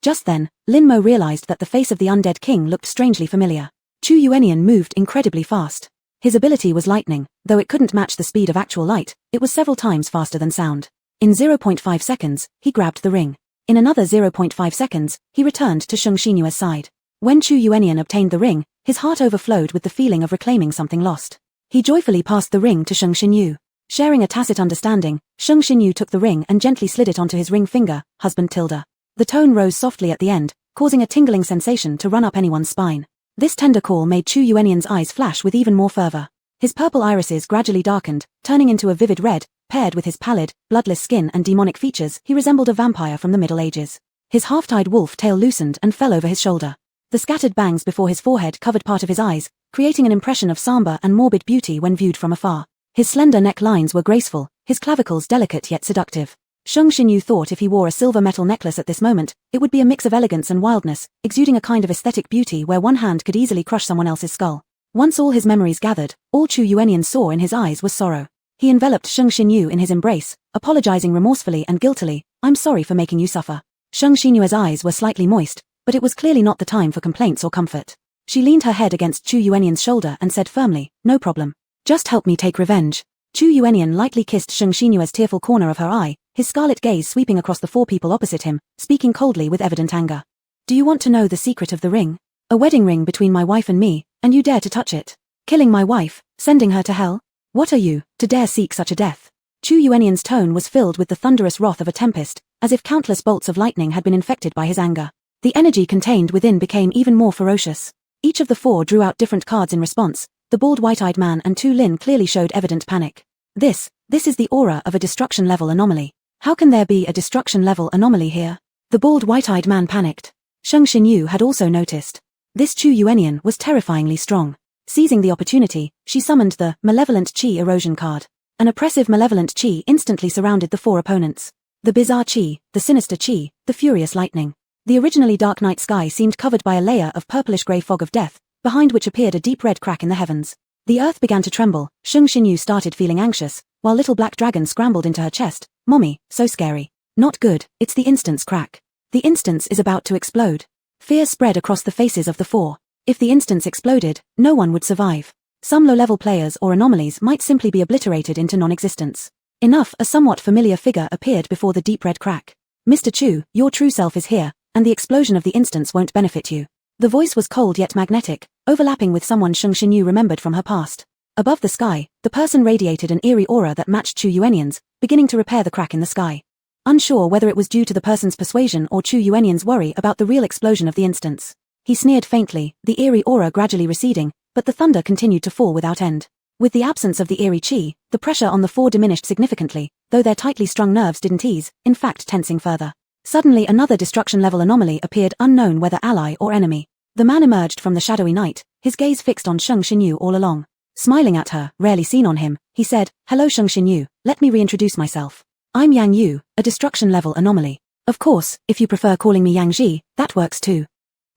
Just then, Lin Mo realized that the face of the undead king looked strangely familiar. Chu Yuenian moved incredibly fast. His ability was lightning, though it couldn't match the speed of actual light, it was several times faster than sound. In 0.5 seconds, he grabbed the ring. In another 0.5 seconds, he returned to Shang Xinyue's side. When Chu Yuenian obtained the ring, his heart overflowed with the feeling of reclaiming something lost. He joyfully passed the ring to Shang Xinyu. Sharing a tacit understanding, Shang Xinyu took the ring and gently slid it onto his ring finger, husband tilde. The tone rose softly at the end, causing a tingling sensation to run up anyone's spine. This tender call made Chu Yuenian's eyes flash with even more fervor. His purple irises gradually darkened, turning into a vivid red. Paired with his pallid, bloodless skin and demonic features, he resembled a vampire from the Middle Ages. His half-tied wolf tail loosened and fell over his shoulder. The scattered bangs before his forehead covered part of his eyes, creating an impression of somber and morbid beauty when viewed from afar. His slender neck lines were graceful, his clavicles delicate yet seductive. Shang Xinyu thought if he wore a silver metal necklace at this moment, it would be a mix of elegance and wildness, exuding a kind of aesthetic beauty where one hand could easily crush someone else's skull. Once all his memories gathered, all Chu Yuenian saw in his eyes was sorrow. He enveloped Shang Xinyu in his embrace, apologizing remorsefully and guiltily, "I'm sorry for making you suffer." Shang Xinyue's eyes were slightly moist, but it was clearly not the time for complaints or comfort. She leaned her head against Chu Yuenian's shoulder and said firmly, "No problem. Just help me take revenge." Chu Yuenian lightly kissed Shang Xinyue's tearful corner of her eye, his scarlet gaze sweeping across the 4 people opposite him, speaking coldly with evident anger. "Do you want to know the secret of the ring? A wedding ring between my wife and me, and you dare to touch it? Killing my wife, sending her to hell? What are you, to dare seek such a death?" Chu Yuenian's tone was filled with the thunderous wrath of a tempest, as if countless bolts of lightning had been infected by his anger. The energy contained within became even more ferocious. Each of the 4 drew out different cards in response. The bald white-eyed man and Tu Lin clearly showed evident panic. This is the aura of a destruction-level anomaly. How can there be a destruction-level anomaly here? The bald white-eyed man panicked. Shang Xinyu had also noticed. This Chu Yuenian was terrifyingly strong. Seizing the opportunity, she summoned the Malevolent Qi Erosion card. An oppressive malevolent Qi instantly surrounded the 4 opponents. The bizarre Qi, the sinister Qi, the furious lightning. The originally dark night sky seemed covered by a layer of purplish-grey fog of death, behind which appeared a deep red crack in the heavens. The earth began to tremble. Shang Xinyu started feeling anxious, while Little Black Dragon scrambled into her chest. "Mommy, so scary." "Not good, it's the instance crack. The instance is about to explode." Fear spread across the faces of the 4. If the instance exploded, no one would survive. Some low-level players or anomalies might simply be obliterated into non-existence. Enough, a somewhat familiar figure appeared before the deep red crack. Mr. Chu, your true self is here, and the explosion of the instance won't benefit you. The voice was cold yet magnetic, overlapping with someone Sheng Xinyu remembered from her past. Above the sky, the person radiated an eerie aura that matched Chu Yuenian's, beginning to repair the crack in the sky. Unsure whether it was due to the person's persuasion or Chu Yuenian's worry about the real explosion of the instance. He sneered faintly, the eerie aura gradually receding, but the thunder continued to fall without end. With the absence of the eerie chi, the pressure on the four diminished significantly, though their tightly strung nerves didn't ease, in fact tensing further. Suddenly another destruction-level anomaly appeared, unknown whether ally or enemy. The man emerged from the shadowy night, his gaze fixed on Sheng Xinyu all along. Smiling at her, rarely seen on him, he said, "Hello Sheng Xinyu, let me reintroduce myself. I'm Yang Yu, a destruction-level anomaly. Of course, if you prefer calling me Yang Ji, that works too."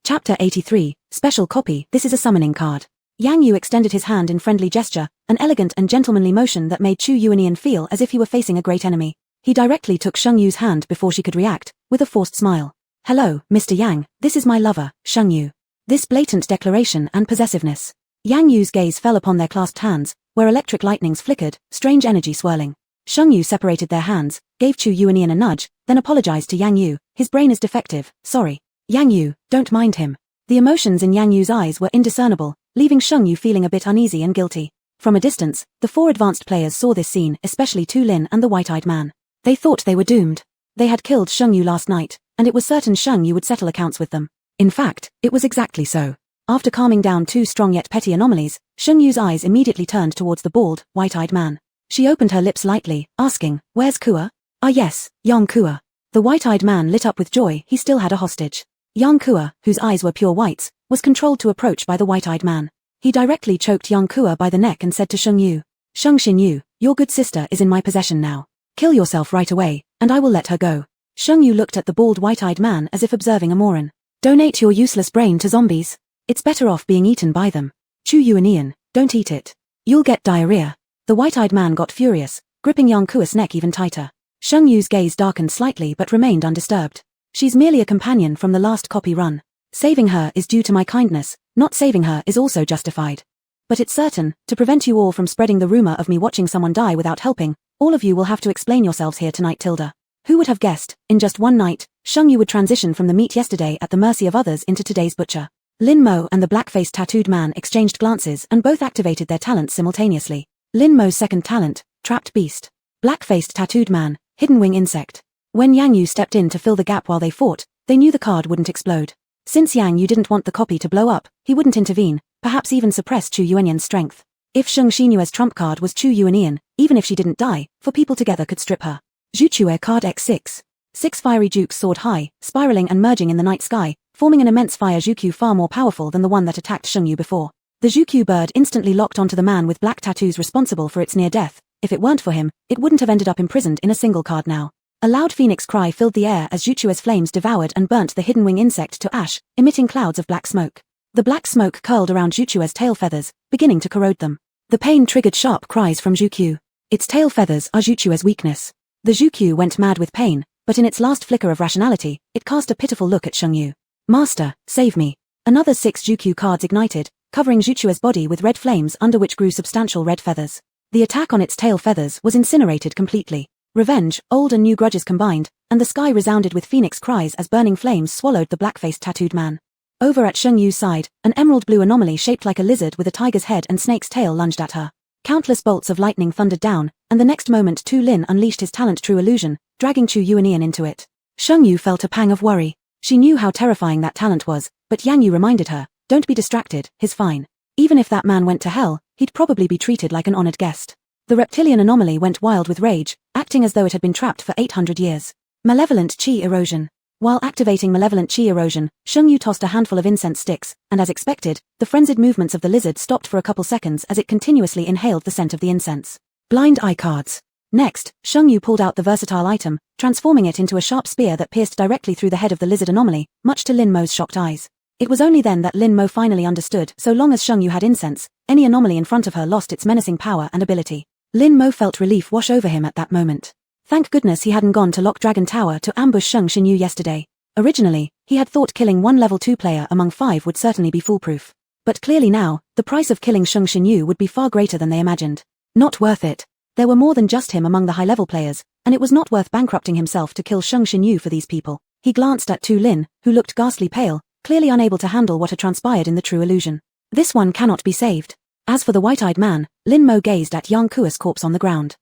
Chapter 83, Special Copy. This is a summoning card. Yang Yu extended his hand in friendly gesture, an elegant and gentlemanly motion that made Chu Yuenian feel as if he were facing a great enemy. He directly took Sheng Yu's hand before she could react, with a forced smile. "Hello, Mr. Yang, this is my lover, Sheng Yu." This blatant declaration and possessiveness. Yang Yu's gaze fell upon their clasped hands, where electric lightnings flickered, strange energy swirling. Sheng Yu separated their hands, gave Chu Yuenian a nudge, then apologized to Yang Yu. "His brain is defective, sorry." "Yang Yu, don't mind him." The emotions in Yang Yu's eyes were indiscernible, leaving Sheng Yu feeling a bit uneasy and guilty. From a distance, the four advanced players saw this scene, especially Tu Lin and the white-eyed man. They thought they were doomed. They had killed Sheng Yu last night, and it was certain Sheng Yu would settle accounts with them. In fact, it was exactly so. After calming down two strong yet petty anomalies, Sheng Yu's eyes immediately turned towards the bald, white-eyed man. She opened her lips lightly, asking, "Where's Kua?" "Ah yes, Yang Kua." The white-eyed man lit up with joy. He still had a hostage. Yang Kua, whose eyes were pure whites, was controlled to approach by the white-eyed man. He directly choked Yang Kua by the neck and said to Sheng Yu, "Sheng Xinyu, your good sister is in my possession now. Kill yourself right away, and I will let her go." Sheng Yu looked at the bald white-eyed man as if observing a moron. "Donate your useless brain to zombies. It's better off being eaten by them. Chu Yuenian, don't eat it. You'll get diarrhea." The white-eyed man got furious, gripping Yang Kua's neck even tighter. Sheng Yu's gaze darkened slightly but remained undisturbed. "She's merely a companion from the last copy run. Saving her is due to my kindness, not saving her is also justified. But it's certain, to prevent you all from spreading the rumor of me watching someone die without helping, all of you will have to explain yourselves here tonight, Tilda." Who would have guessed, in just one night, Sheng Yu would transition from the meat yesterday at the mercy of others into today's butcher. Lin Mo and the black-faced tattooed man exchanged glances and both activated their talents simultaneously. Lin Mo's second talent, Trapped Beast. Black-faced tattooed man, Hidden Wing Insect. When Yang Yu stepped in to fill the gap while they fought, they knew the card wouldn't explode. Since Yang Yu didn't want the copy to blow up, he wouldn't intervene, perhaps even suppress Chu Yuenian's strength. If Sheng Xinyue's trump card was Chu Yuenian, even if she didn't die, four people together could strip her. Zhuchue card X6. 6 fiery jukes soared high, spiraling and merging in the night sky, forming an immense fire Zhuque far more powerful than the one that attacked Sheng Yu before. The Zhuque bird instantly locked onto the man with black tattoos responsible for its near death. If it weren't for him, it wouldn't have ended up imprisoned in a single card now. A loud phoenix cry filled the air as Zhuchue's flames devoured and burnt the hidden wing insect to ash, emitting clouds of black smoke. The black smoke curled around Zhuchue's tail feathers, beginning to corrode them. The pain triggered sharp cries from Zhuque. Its tail feathers are Zhuchue's weakness. The Zhuque went mad with pain, but in its last flicker of rationality, it cast a pitiful look at Sheng Yu. "Master, save me." Another 6 Zhuque cards ignited, covering Zhuchue's body with red flames under which grew substantial red feathers. The attack on its tail feathers was incinerated completely. Revenge, old and new grudges combined, and the sky resounded with phoenix cries as burning flames swallowed the black-faced tattooed man. Over at Sheng Yu's side, an emerald blue anomaly shaped like a lizard with a tiger's head and snake's tail lunged at her. Countless bolts of lightning thundered down, and the next moment Tu Lin unleashed his talent True Illusion, dragging Chu Yuenian into it. Sheng Yu felt a pang of worry. She knew how terrifying that talent was, but Yang Yu reminded her, "Don't be distracted, he's fine. Even if that man went to hell, he'd probably be treated like an honored guest." The reptilian anomaly went wild with rage, acting as though it had been trapped for 800 years. Malevolent Qi Erosion. While activating Malevolent Qi Erosion, Sheng Yu tossed a handful of incense sticks, and as expected, the frenzied movements of the lizard stopped for a couple seconds as it continuously inhaled the scent of the incense. Blind Eye cards. Next, Sheng Yu pulled out the versatile item, transforming it into a sharp spear that pierced directly through the head of the lizard anomaly, much to Lin Mo's shocked eyes. It was only then that Lin Mo finally understood, so long as Sheng Yu had incense, any anomaly in front of her lost its menacing power and ability. Lin Mo felt relief wash over him at that moment. Thank goodness he hadn't gone to Lock Dragon Tower to ambush Sheng Xinyu yesterday. Originally, he had thought killing one level 2 player among 5 would certainly be foolproof. But clearly now, the price of killing Shang Xinyu would be far greater than they imagined. Not worth it. There were more than just him among the high-level players, and it was not worth bankrupting himself to kill Shang Xinyu for these people. He glanced at Tu Lin, who looked ghastly pale, clearly unable to handle what had transpired in the true illusion. This one cannot be saved. As for the white-eyed man, Lin Mo gazed at Yang Kua's corpse on the ground.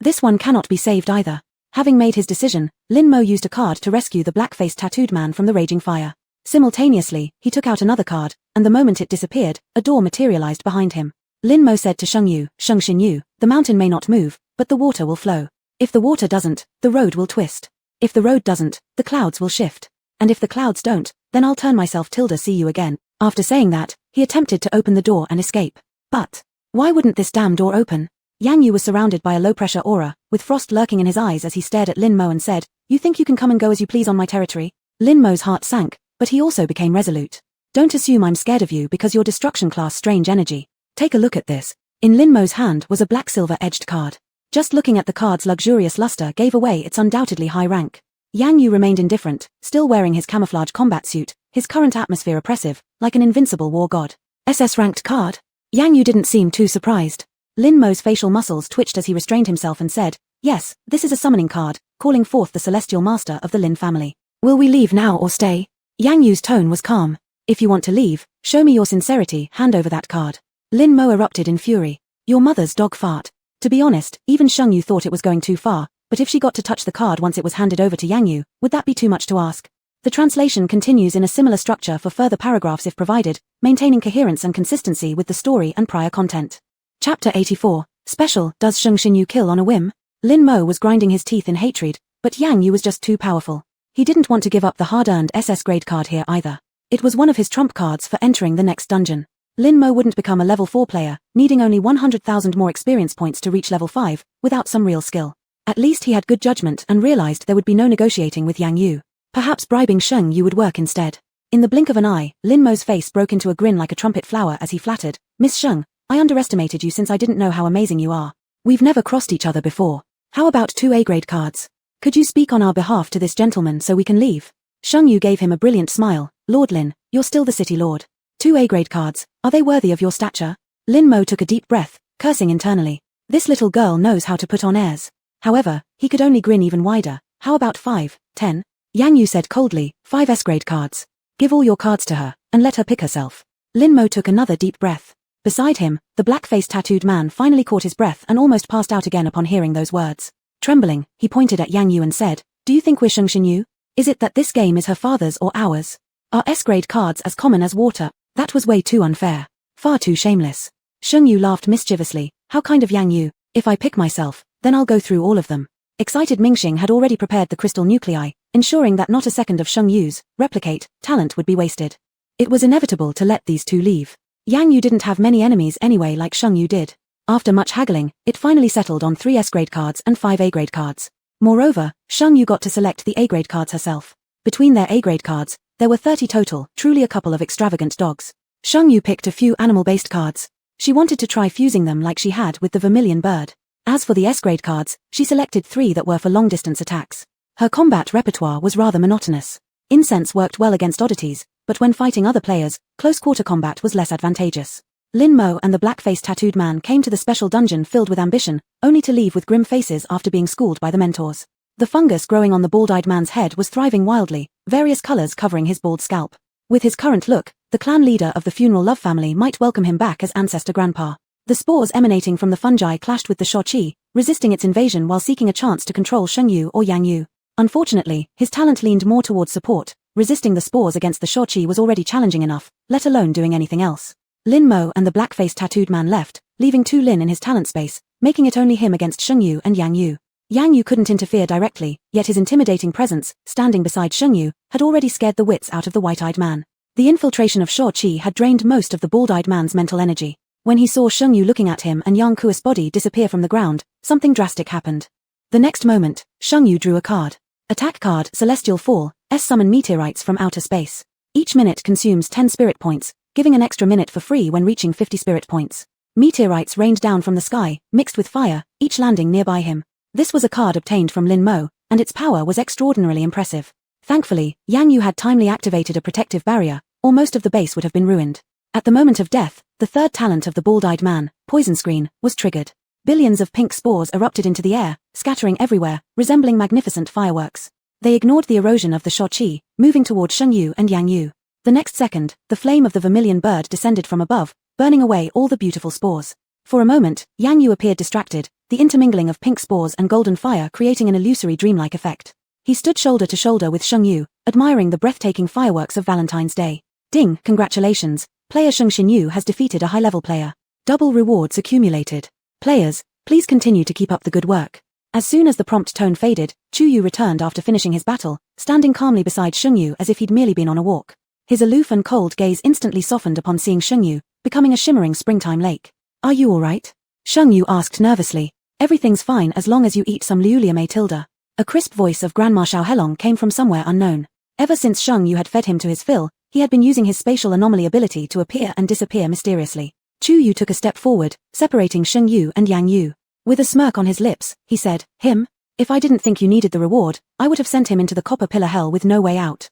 This one cannot be saved either. Having made his decision, Lin Mo used a card to rescue the black-faced tattooed man from the raging fire. Simultaneously, he took out another card, and the moment it disappeared, a door materialized behind him. Lin Mo said to Shang Xinyu, the mountain may not move, but the water will flow. If the water doesn't, the road will twist. If the road doesn't, the clouds will shift. And if the clouds don't, then I'll turn myself tilde see you again. After saying that, he attempted to open the door and escape. But why wouldn't this damn door open? Yang Yu was surrounded by a low-pressure aura, with frost lurking in his eyes as he stared at Lin Mo and said, "You think you can come and go as you please on my territory?" Lin Mo's heart sank, but he also became resolute. "Don't assume I'm scared of you because you're destruction class strange energy. Take a look at this." In Lin Mo's hand was a black silver-edged card. Just looking at the card's luxurious luster gave away its undoubtedly high rank. Yang Yu remained indifferent, still wearing his camouflage combat suit, his current atmosphere oppressive, like an invincible war god. SS-ranked card? Yang Yu didn't seem too surprised. Lin Mo's facial muscles twitched as he restrained himself and said, "Yes, this is a summoning card, calling forth the celestial master of the Lin family. Will we leave now or stay?" Yang Yu's tone was calm. "If you want to leave, show me your sincerity, hand over that card." Lin Mo erupted in fury. "Your mother's dog fart." To be honest, even Shang Yu thought it was going too far, but if she got to touch the card once it was handed over to Yang Yu, would that be too much to ask? The translation continues in a similar structure for further paragraphs if provided, maintaining coherence and consistency with the story and prior content. Chapter 84, Special, Does Shang Xinyu Kill on a Whim? Lin Mo was grinding his teeth in hatred, but Yang Yu was just too powerful. He didn't want to give up the hard-earned SS grade card here either. It was one of his trump cards for entering the next dungeon. Lin Mo wouldn't become a level 4 player, needing only 100,000 more experience points to reach level 5, without some real skill. At least he had good judgment and realized there would be no negotiating with Yang Yu. Perhaps bribing Shang Yu would work instead. In the blink of an eye, Lin Mo's face broke into a grin like a trumpet flower as he flattered, "Miss Shang, I underestimated you since I didn't know how amazing you are. We've never crossed each other before. How about 2 A-grade cards? Could you speak on our behalf to this gentleman so we can leave?" Shang Yu gave him a brilliant smile. "Lord Lin, you're still the city lord. 2 A-grade cards, are they worthy of your stature?" Lin Mo took a deep breath, cursing internally. This little girl knows how to put on airs. However, he could only grin even wider. "How about 5, 10? Yang Yu said coldly, 5 S-grade cards. Give all your cards to her, and let her pick herself." Lin Mo took another deep breath. Beside him, the black-faced tattooed man finally caught his breath and almost passed out again upon hearing those words. Trembling, he pointed at Yang Yu and said, "Do you think we're Shang Xinyu? Is it that this game is her father's or ours? Are S-grade cards as common as water? That was way too unfair. Far too shameless." Shang Yu laughed mischievously. "How kind of Yang Yu. If I pick myself, then I'll go through all of them." Excited Mingxing had already prepared the crystal nuclei, ensuring that not a second of Shang Yu's replicate talent would be wasted. It was inevitable to let these two leave. Yang Yu didn't have many enemies anyway like Shang Yu did. After much haggling, it finally settled on 3 S-grade cards and 5 A-grade cards. Moreover, Shang Yu got to select the A-grade cards herself. Between their A-grade cards, there were 30 total, truly a couple of extravagant dogs. Shang Yu picked a few animal-based cards. She wanted to try fusing them like she had with the vermilion bird. As for the S-grade cards, she selected 3 that were for long-distance attacks. Her combat repertoire was rather monotonous. Incense worked well against oddities, but when fighting other players, close-quarter combat was less advantageous. Lin Mo and the black-faced tattooed man came to the special dungeon filled with ambition, only to leave with grim faces after being schooled by the mentors. The fungus growing on the bald-eyed man's head was thriving wildly, various colors covering his bald scalp. With his current look, the clan leader of the funeral love family might welcome him back as ancestor grandpa. The spores emanating from the fungi clashed with the Shou-Chi, resisting its invasion while seeking a chance to control Shang Yu or Yang Yu. Unfortunately, his talent leaned more towards support. Resisting the spores against the Shou-Chi was already challenging enough, let alone doing anything else. Lin Mo and the black-faced tattooed man left, leaving Tu Lin in his talent space, making it only him against Shang Yu and Yang Yu. Yang Yu couldn't interfere directly, yet his intimidating presence, standing beside Shang Yu, had already scared the wits out of the white-eyed man. The infiltration of Shou-Chi had drained most of the bald-eyed man's mental energy. When he saw Shang Yu looking at him and Yang Kua's body disappear from the ground, something drastic happened. The next moment, Shang Yu drew a card. Attack card, Celestial Fall, summon meteorites from outer space. Each minute consumes 10 spirit points, giving an extra minute for free when reaching 50 spirit points. Meteorites rained down from the sky, mixed with fire, each landing nearby him. This was a card obtained from Lin Mo, and its power was extraordinarily impressive. Thankfully, Yang Yu had timely activated a protective barrier, or most of the base would have been ruined. At the moment of death, the third talent of the bald-eyed man, poison screen, was triggered. Billions of pink spores erupted into the air, scattering everywhere, resembling magnificent fireworks. They ignored the erosion of the Shou-Chi, moving toward Sheng Yu and Yang Yu. The next second, the flame of the vermilion bird descended from above, burning away all the beautiful spores. For a moment, Yang Yu appeared distracted, the intermingling of pink spores and golden fire creating an illusory dreamlike effect. He stood shoulder to shoulder with Sheng Yu, admiring the breathtaking fireworks of Valentine's Day. Ding, congratulations, player Sheng Xinyu has defeated a high-level player. Double rewards accumulated. Players, please continue to keep up the good work. As soon as the prompt tone faded, Chu Yu returned after finishing his battle, standing calmly beside Sheng Yu as if he'd merely been on a walk. His aloof and cold gaze instantly softened upon seeing Sheng Yu, becoming a shimmering springtime lake. Are you alright? Sheng Yu asked nervously. Everything's fine as long as you eat some Liulia Matilda. A crisp voice of Grandma Xiao Helong came from somewhere unknown. Ever since Sheng Yu had fed him to his fill, he had been using his spatial anomaly ability to appear and disappear mysteriously. Chu Yu took a step forward, separating Sheng Yu and Yang Yu. With a smirk on his lips, he said, Him? If I didn't think you needed the reward, I would have sent him into the copper pillar hell with no way out.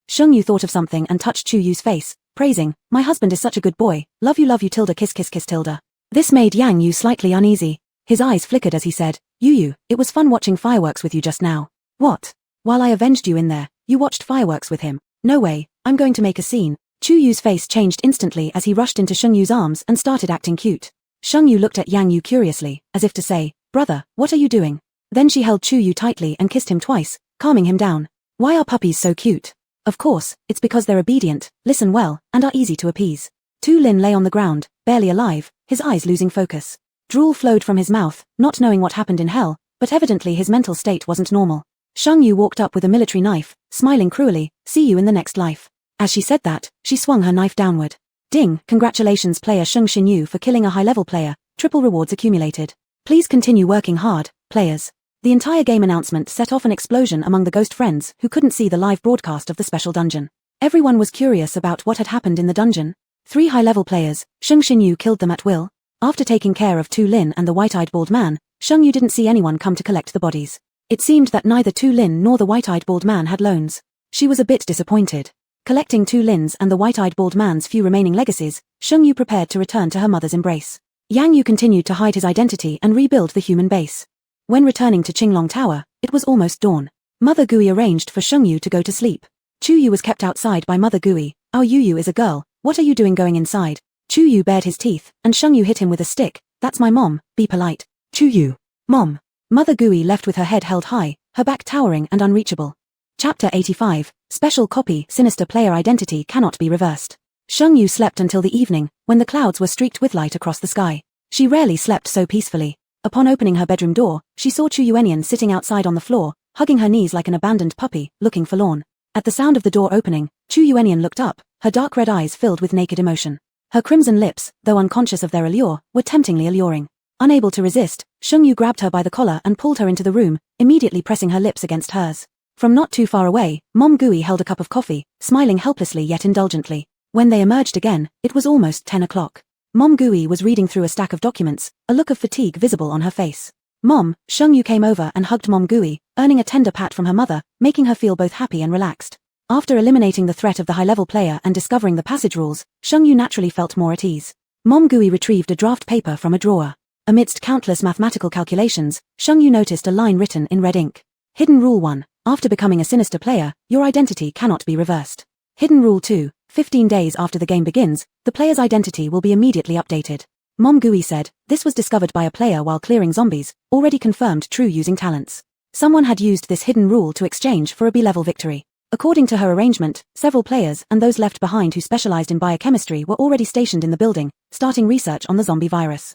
Sheng Yu thought of something and touched Chu Yu's face, praising, My husband is such a good boy, love you tilde kiss kiss kiss tilde. This made Yang Yu slightly uneasy. His eyes flickered as he said, Yu, it was fun watching fireworks with you just now. What? While I avenged you in there, you watched fireworks with him. No way, I'm going to make a scene. Chu Yu's face changed instantly as he rushed into Sheng Yu's arms and started acting cute. Sheng Yu looked at Yang Yu curiously, as if to say, Brother, what are you doing? Then she held Chu Yu tightly and kissed him twice, calming him down. Why are puppies so cute? Of course, it's because they're obedient, listen well, and are easy to appease. Tu Lin lay on the ground, barely alive, his eyes losing focus. Drool flowed from his mouth, not knowing what happened in hell, but evidently his mental state wasn't normal. Sheng Yu walked up with a military knife, smiling cruelly, see you in the next life. As she said that, she swung her knife downward. Ding, congratulations player Sheng Xinyu for killing a high-level player, triple rewards accumulated. Please continue working hard, players. The entire game announcement set off an explosion among the ghost friends who couldn't see the live broadcast of the special dungeon. Everyone was curious about what had happened in the dungeon. 3 high-level players, Sheng Xinyu killed them at will. After taking care of Tu Lin and the white-eyed bald man, Sheng Yu didn't see anyone come to collect the bodies. It seemed that neither Tu Lin nor the white-eyed bald man had loans. She was a bit disappointed. Collecting Tu Lin's and the white-eyed bald man's few remaining legacies, Sheng Yu prepared to return to her mother's embrace. Yang Yu continued to hide his identity and rebuild the human base. When returning to Qinglong Tower, it was almost dawn. Mother Gui arranged for Sheng Yu to go to sleep. Chu Yu was kept outside by Mother Gui. Our Yu is a girl, what are you doing going inside? Chu Yu bared his teeth, and Sheng Yu hit him with a stick. That's my mom, be polite. Chu Yu. Mom. Mother Gui left with her head held high, her back towering and unreachable. Chapter 85, Special Copy, Sinister Player Identity Cannot Be Reversed. Sheng Yu slept until the evening, when the clouds were streaked with light across the sky. She rarely slept so peacefully. Upon opening her bedroom door, she saw Chu Yuenian sitting outside on the floor, hugging her knees like an abandoned puppy, looking forlorn. At the sound of the door opening, Chu Yuenian looked up, her dark red eyes filled with naked emotion. Her crimson lips, though unconscious of their allure, were temptingly alluring. Unable to resist, Sheng Yu grabbed her by the collar and pulled her into the room, immediately pressing her lips against hers. From not too far away, Mom Gui held a cup of coffee, smiling helplessly yet indulgently. When they emerged again, it was almost 10 o'clock. Mom Gui was reading through a stack of documents, a look of fatigue visible on her face. Mom, Sheng Yu came over and hugged Mom Gui, earning a tender pat from her mother, making her feel both happy and relaxed. After eliminating the threat of the high-level player and discovering the passage rules, Sheng Yu naturally felt more at ease. Mom Gui retrieved a draft paper from a drawer. Amidst countless mathematical calculations, Sheng Yu noticed a line written in red ink. Hidden Rule 1. After becoming a sinister player, your identity cannot be reversed. Hidden Rule 2. 15 days after the game begins, the player's identity will be immediately updated. Mom Gui said, this was discovered by a player while clearing zombies, already confirmed true using talents. Someone had used this hidden rule to exchange for a B-level victory. According to her arrangement, several players and those left behind who specialized in biochemistry were already stationed in the building, starting research on the zombie virus.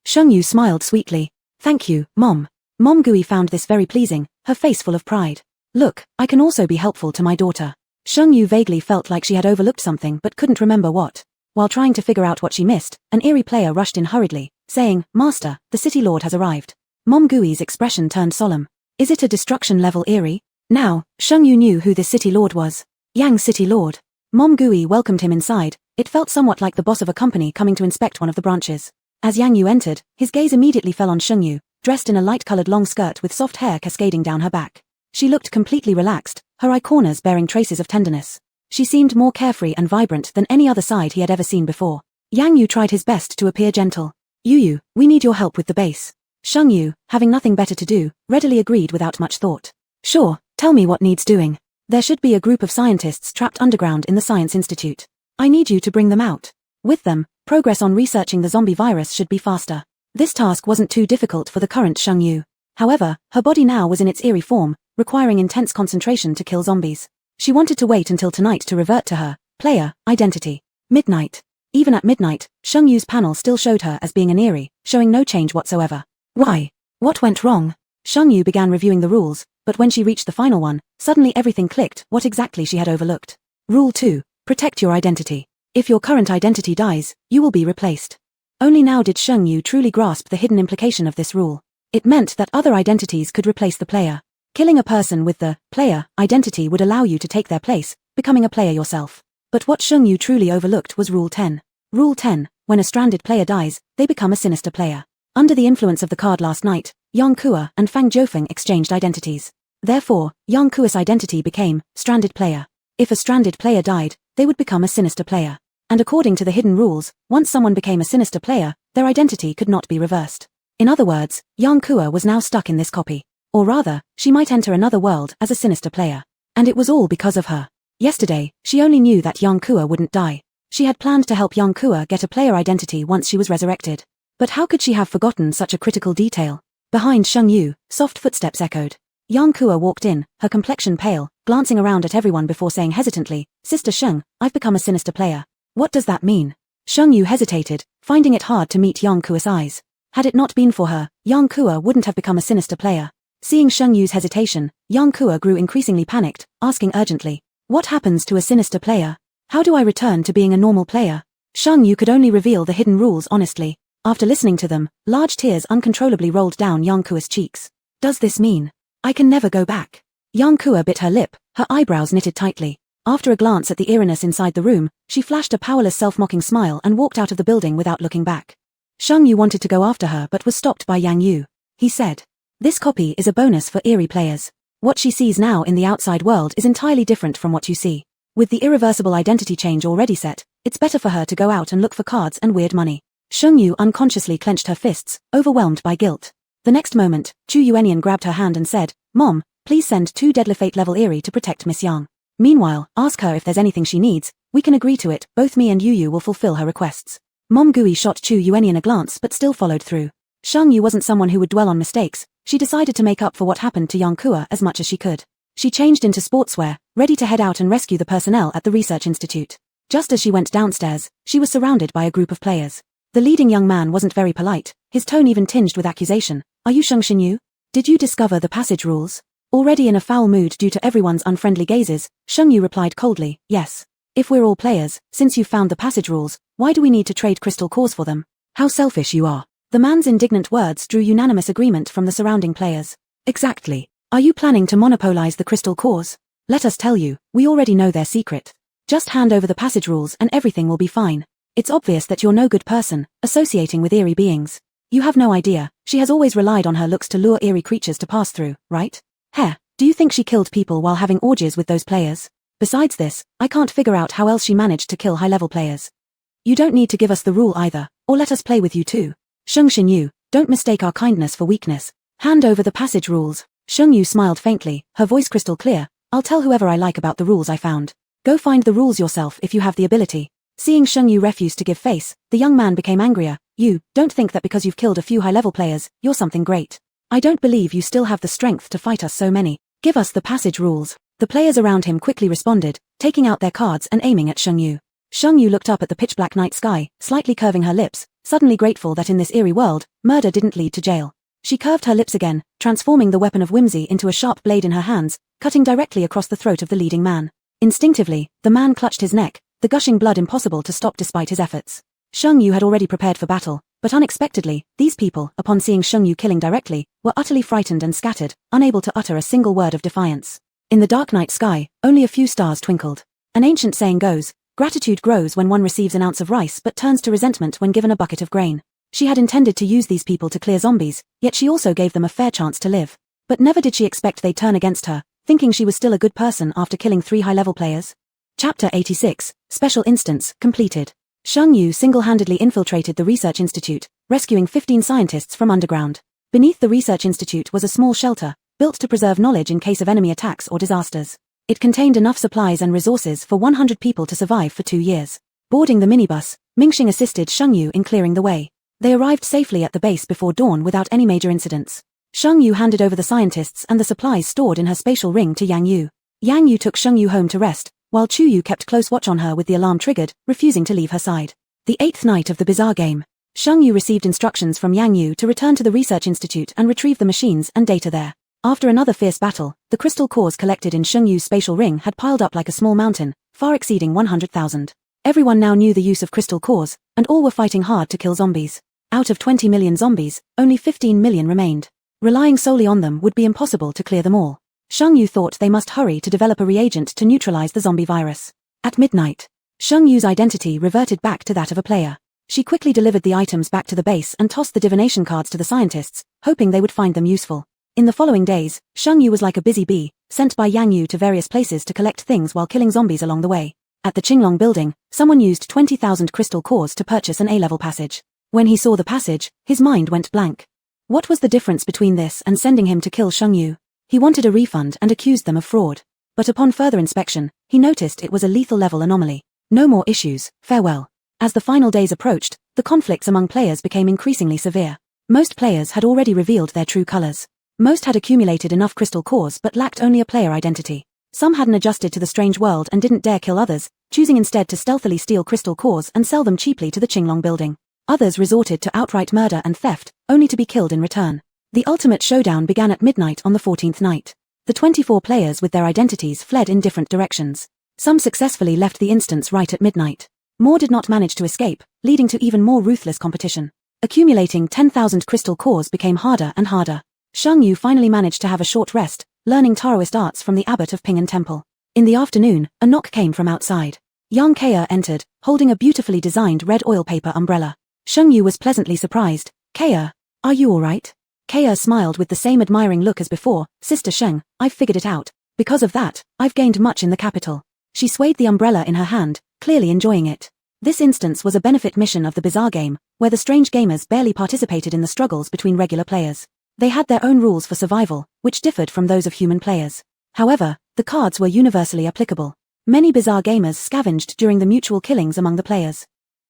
Sheng Yu smiled sweetly. Thank you, Mom. Mom Gui found this very pleasing, her face full of pride. Look, I can also be helpful to my daughter. Sheng Yu vaguely felt like she had overlooked something but couldn't remember what. While trying to figure out what she missed, an eerie player rushed in hurriedly, saying, Master, the City Lord has arrived. Mom Gui's expression turned solemn. Is it a destruction-level eerie? Now, Sheng Yu knew who this City Lord was. Yang City Lord. Mom Gui welcomed him inside. It felt somewhat like the boss of a company coming to inspect one of the branches. As Yang Yu entered, his gaze immediately fell on Sheng Yu, dressed in a light-colored long skirt with soft hair cascading down her back. She looked completely relaxed, her eye corners bearing traces of tenderness. She seemed more carefree and vibrant than any other side he had ever seen before. Yang Yu tried his best to appear gentle. Yu, we need your help with the base. Sheng Yu, having nothing better to do, readily agreed without much thought. Sure, tell me what needs doing. There should be a group of scientists trapped underground in the Science Institute. I need you to bring them out. With them, progress on researching the zombie virus should be faster. This task wasn't too difficult for the current Sheng Yu. However, her body now was in its eerie form, requiring intense concentration to kill zombies. She wanted to wait until tonight to revert to her player identity. Midnight. Even at midnight, Sheng Yu's panel still showed her as being an eerie, showing no change whatsoever. Why? What went wrong? Sheng Yu began reviewing the rules, but when she reached the final one, suddenly everything clicked what exactly she had overlooked. Rule 2. Protect your identity. If your current identity dies, you will be replaced. Only now did Sheng Yu truly grasp the hidden implication of this rule. It meant that other identities could replace the player. Killing a person with the player identity would allow you to take their place, becoming a player yourself. But what Sheng Yu truly overlooked was Rule 10. Rule 10. When a stranded player dies, they become a sinister player. Under the influence of the card last night, Yang Kua and Fang Jiufeng exchanged identities. Therefore, Yang Kua's identity became stranded player. If a stranded player died, they would become a sinister player. And according to the hidden rules, once someone became a sinister player, their identity could not be reversed. In other words, Yang Kua was now stuck in this copy. Or rather, she might enter another world as a sinister player. And it was all because of her. Yesterday, she only knew that Yang Kua wouldn't die. She had planned to help Yang Kua get a player identity once she was resurrected. But how could she have forgotten such a critical detail? Behind Sheng Yu, soft footsteps echoed. Yang Kua walked in, her complexion pale, glancing around at everyone before saying hesitantly, Sister Sheng, I've become a sinister player. What does that mean? Sheng Yu hesitated, finding it hard to meet Yang Kua's eyes. Had it not been for her, Yang Kua wouldn't have become a sinister player. Seeing Sheng Yu's hesitation, Yang Kua grew increasingly panicked, asking urgently, what happens to a sinister player? How do I return to being a normal player? Sheng Yu could only reveal the hidden rules honestly. After listening to them, large tears uncontrollably rolled down Yang Kua's cheeks. Does this mean I can never go back? Yang Kua bit her lip, her eyebrows knitted tightly. After a glance at the eeriness inside the room, she flashed a powerless self-mocking smile and walked out of the building without looking back. Sheng Yu wanted to go after her but was stopped by Yang Yu. He said, this copy is a bonus for eerie players. What she sees now in the outside world is entirely different from what you see. With the irreversible identity change already set, it's better for her to go out and look for cards and weird money. Sheng Yu unconsciously clenched her fists, overwhelmed by guilt. The next moment, Chu Yuanian grabbed her hand and said, Mom, please send 2 Deadly Fate level Eerie to protect Miss Yang. Meanwhile, ask her if there's anything she needs, we can agree to it, both me and Yu will fulfill her requests. Mom Gui shot Chu Yuanian a glance but still followed through. Sheng Yu wasn't someone who would dwell on mistakes, she decided to make up for what happened to Yang Kua as much as she could. She changed into sportswear, ready to head out and rescue the personnel at the research institute. Just as she went downstairs, she was surrounded by a group of players. The leading young man wasn't very polite, his tone even tinged with accusation. Are you Sheng Xinyu? Did you discover the passage rules? Already in a foul mood due to everyone's unfriendly gazes, Sheng Yu replied coldly, yes. If we're all players, since you've found the passage rules, why do we need to trade crystal cores for them? How selfish you are. The man's indignant words drew unanimous agreement from the surrounding players. Exactly. Are you planning to monopolize the crystal cores? Let us tell you, we already know their secret. Just hand over the passage rules and everything will be fine. It's obvious that you're no good person, associating with eerie beings. You have no idea, she has always relied on her looks to lure eerie creatures to pass through, right? Heh, do you think she killed people while having orgies with those players? Besides this, I can't figure out how else she managed to kill high-level players. You don't need to give us the rule either, or let us play with you too. Sheng Xinyu, don't mistake our kindness for weakness. Hand over the passage rules. Sheng Yu smiled faintly, her voice crystal clear. I'll tell whoever I like about the rules I found. Go find the rules yourself if you have the ability. Seeing Sheng Yu refuse to give face, the young man became angrier. You, don't think that because you've killed a few high-level players, you're something great. I don't believe you still have the strength to fight us so many. Give us the passage rules. The players around him quickly responded, taking out their cards and aiming at Sheng Yu. Sheng Yu looked up at the pitch-black night sky, slightly curving her lips, suddenly grateful that in this eerie world, murder didn't lead to jail. She curved her lips again, transforming the weapon of whimsy into a sharp blade in her hands, cutting directly across the throat of the leading man. Instinctively, the man clutched his neck, the gushing blood impossible to stop despite his efforts. Sheng Yu had already prepared for battle, but unexpectedly, these people, upon seeing Sheng Yu killing directly, were utterly frightened and scattered, unable to utter a single word of defiance. In the dark night sky, only a few stars twinkled. An ancient saying goes, gratitude grows when one receives an ounce of rice but turns to resentment when given a bucket of grain. She had intended to use these people to clear zombies, yet she also gave them a fair chance to live. But never did she expect they'd turn against her, thinking she was still a good person after killing 3 high-level players. Chapter 86, Special Instance, completed. Sheng Yu single-handedly infiltrated the research institute, rescuing 15 scientists from underground. Beneath the research institute was a small shelter, built to preserve knowledge in case of enemy attacks or disasters. It contained enough supplies and resources for 100 people to survive for 2 years. Boarding the minibus, Mingxing assisted Sheng Yu in clearing the way. They arrived safely at the base before dawn without any major incidents. Sheng Yu handed over the scientists and the supplies stored in her spatial ring to Yang Yu. Yang Yu took Sheng Yu home to rest, while Chu Yu kept close watch on her with the alarm triggered, refusing to leave her side. The 8th night of the bizarre game. Sheng Yu received instructions from Yang Yu to return to the research institute and retrieve the machines and data there. After another fierce battle, the crystal cores collected in Sheng Yu's spatial ring had piled up like a small mountain, far exceeding 100,000. Everyone now knew the use of crystal cores, and all were fighting hard to kill zombies. Out of 20 million zombies, only 15 million remained. Relying solely on them would be impossible to clear them all. Sheng Yu thought they must hurry to develop a reagent to neutralize the zombie virus. At midnight, Sheng Yu's identity reverted back to that of a player. She quickly delivered the items back to the base and tossed the divination cards to the scientists, hoping they would find them useful. In the following days, Sheng Yu was like a busy bee, sent by Yang Yu to various places to collect things while killing zombies along the way. At the Qinglong building, someone used 20,000 crystal cores to purchase an A-level passage. When he saw the passage, his mind went blank. What was the difference between this and sending him to kill Sheng Yu? He wanted a refund and accused them of fraud. But upon further inspection, he noticed it was a lethal level anomaly. No more issues, farewell. As the final days approached, the conflicts among players became increasingly severe. Most players had already revealed their true colors. Most had accumulated enough crystal cores but lacked only a player identity. Some hadn't adjusted to the strange world and didn't dare kill others, choosing instead to stealthily steal crystal cores and sell them cheaply to the Qinglong building. Others resorted to outright murder and theft, only to be killed in return. The ultimate showdown began at midnight on the 14th night. The 24 players with their identities fled in different directions. Some successfully left the instance right at midnight. More did not manage to escape, leading to even more ruthless competition. Accumulating 10,000 crystal cores became harder and harder. Sheng Yu finally managed to have a short rest, learning Taoist arts from the abbot of Ping'an Temple. In the afternoon, a knock came from outside. Yang Kea entered, holding a beautifully designed red oil paper umbrella. Sheng Yu was pleasantly surprised. Kea, are you alright? Kea smiled with the same admiring look as before. Sister Sheng, I've figured it out. Because of that, I've gained much in the capital. She swayed the umbrella in her hand, clearly enjoying it. This instance was a benefit mission of the bizarre game, where the strange gamers barely participated in the struggles between regular players. They had their own rules for survival, which differed from those of human players. However, the cards were universally applicable. Many bizarre gamers scavenged during the mutual killings among the players.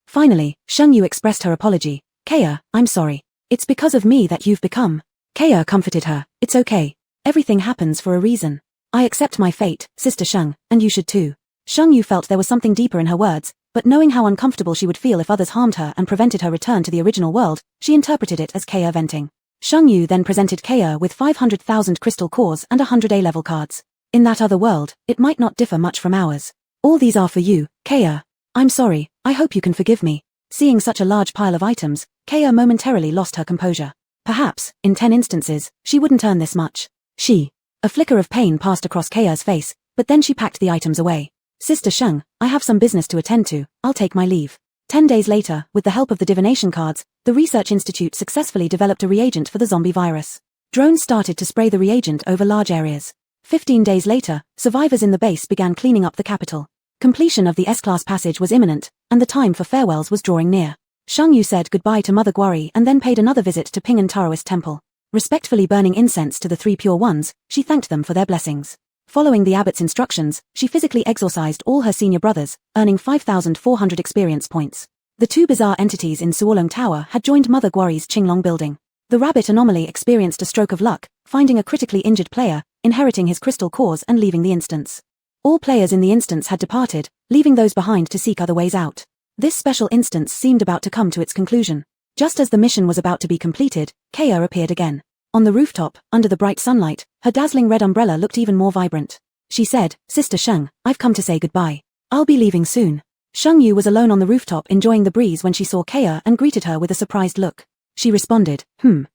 Finally, Sheng Yu expressed her apology. Kea, I'm sorry. It's because of me that you've become. Kea comforted her. It's okay. Everything happens for a reason. I accept my fate, Sister Sheng, and you should too. Sheng Yu felt there was something deeper in her words, but knowing how uncomfortable she would feel if others harmed her and prevented her return to the original world, she interpreted it as Kea venting. Sheng Yu then presented Kea with 500,000 crystal cores and 100 A-level cards. In that other world, it might not differ much from ours. All these are for you, Kea. I'm sorry, I hope you can forgive me. Seeing such a large pile of items, Kea momentarily lost her composure. Perhaps, in 10 instances, she wouldn't earn this much. A flicker of pain passed across Kea's face, but then she packed the items away. Sister Sheng, I have some business to attend to, I'll take my leave. 10 days later, with the help of the divination cards, the research institute successfully developed a reagent for the zombie virus. Drones started to spray the reagent over large areas. 15 days later, survivors in the base began cleaning up the capital. Completion of the S-class passage was imminent, and the time for farewells was drawing near. Sheng Yu said goodbye to Mother Guari and then paid another visit to Ping'an Taoist Temple. Respectfully burning incense to the 3 pure ones, she thanked them for their blessings. Following the abbot's instructions, she physically exorcised all her senior brothers, earning 5,400 experience points. The 2 bizarre entities in Suolong Tower had joined Mother Guari's Qinglong building. The rabbit anomaly experienced a stroke of luck, finding a critically injured player, inheriting his crystal cores and leaving the instance. All players in the instance had departed, leaving those behind to seek other ways out. This special instance seemed about to come to its conclusion. Just as the mission was about to be completed, Kea appeared again. On the rooftop, under the bright sunlight, her dazzling red umbrella looked even more vibrant. She said, Sister Sheng, I've come to say goodbye. I'll be leaving soon. Sheng Yu was alone on the rooftop enjoying the breeze when she saw Kea and greeted her with a surprised look. She responded,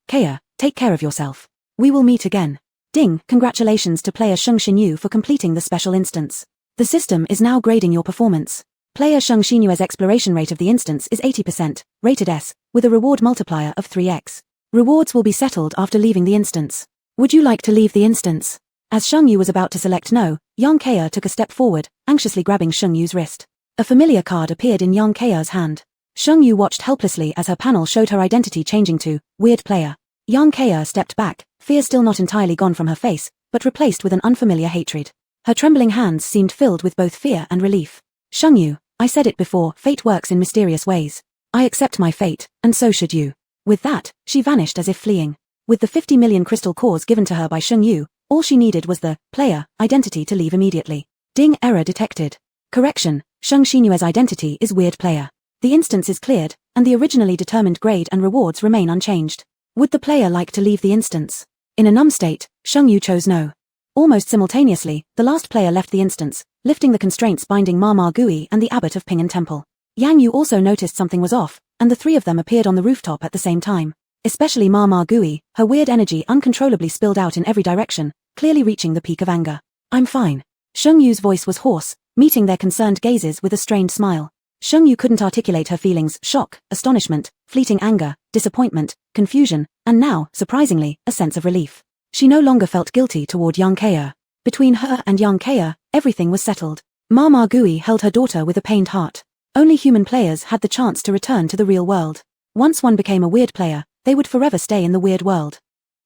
Kea, take care of yourself. We will meet again. Ding, congratulations to player Sheng Xinyu for completing the special instance. The system is now grading your performance. Player Sheng Xinyu's exploration rate of the instance is 80%, rated S, with a reward multiplier of 3x. Rewards will be settled after leaving the instance. Would you like to leave the instance? As Sheng Yu was about to select no, Yang Kea took a step forward, anxiously grabbing Sheng Yu's wrist. A familiar card appeared in Yang Kea's hand. Sheng Yu watched helplessly as her panel showed her identity changing to Weird Player. Yang Kea stepped back, fear still not entirely gone from her face, but replaced with an unfamiliar hatred. Her trembling hands seemed filled with both fear and relief. Sheng Yu, I said it before, fate works in mysterious ways. I accept my fate, and so should you. With that, she vanished as if fleeing. With the 50 million crystal cores given to her by Sheng Yu, all she needed was the player identity to leave immediately. Ding, error detected. Correction, Sheng Xinyue's identity is Weird Player. The instance is cleared, and the originally determined grade and rewards remain unchanged. Would the player like to leave the instance? In a numb state, Sheng Yu chose no. Almost simultaneously, the last player left the instance, lifting the constraints binding Mama Gui and the abbot of Ping'an Temple. Yang Yu also noticed something was off, and the three of them appeared on the rooftop at the same time. Especially Mama Gui, her weird energy uncontrollably spilled out in every direction, clearly reaching the peak of anger. I'm fine. Sheng Yu's voice was hoarse, meeting their concerned gazes with a strained smile. Sheng Yu couldn't articulate her feelings: shock, astonishment, fleeting anger, disappointment, confusion, and now, surprisingly, a sense of relief. She no longer felt guilty toward Yang Kea. Between her and Yang Kea, everything was settled. Mama Gui held her daughter with a pained heart. Only human players had the chance to return to the real world. Once one became a weird player, they would forever stay in the weird world.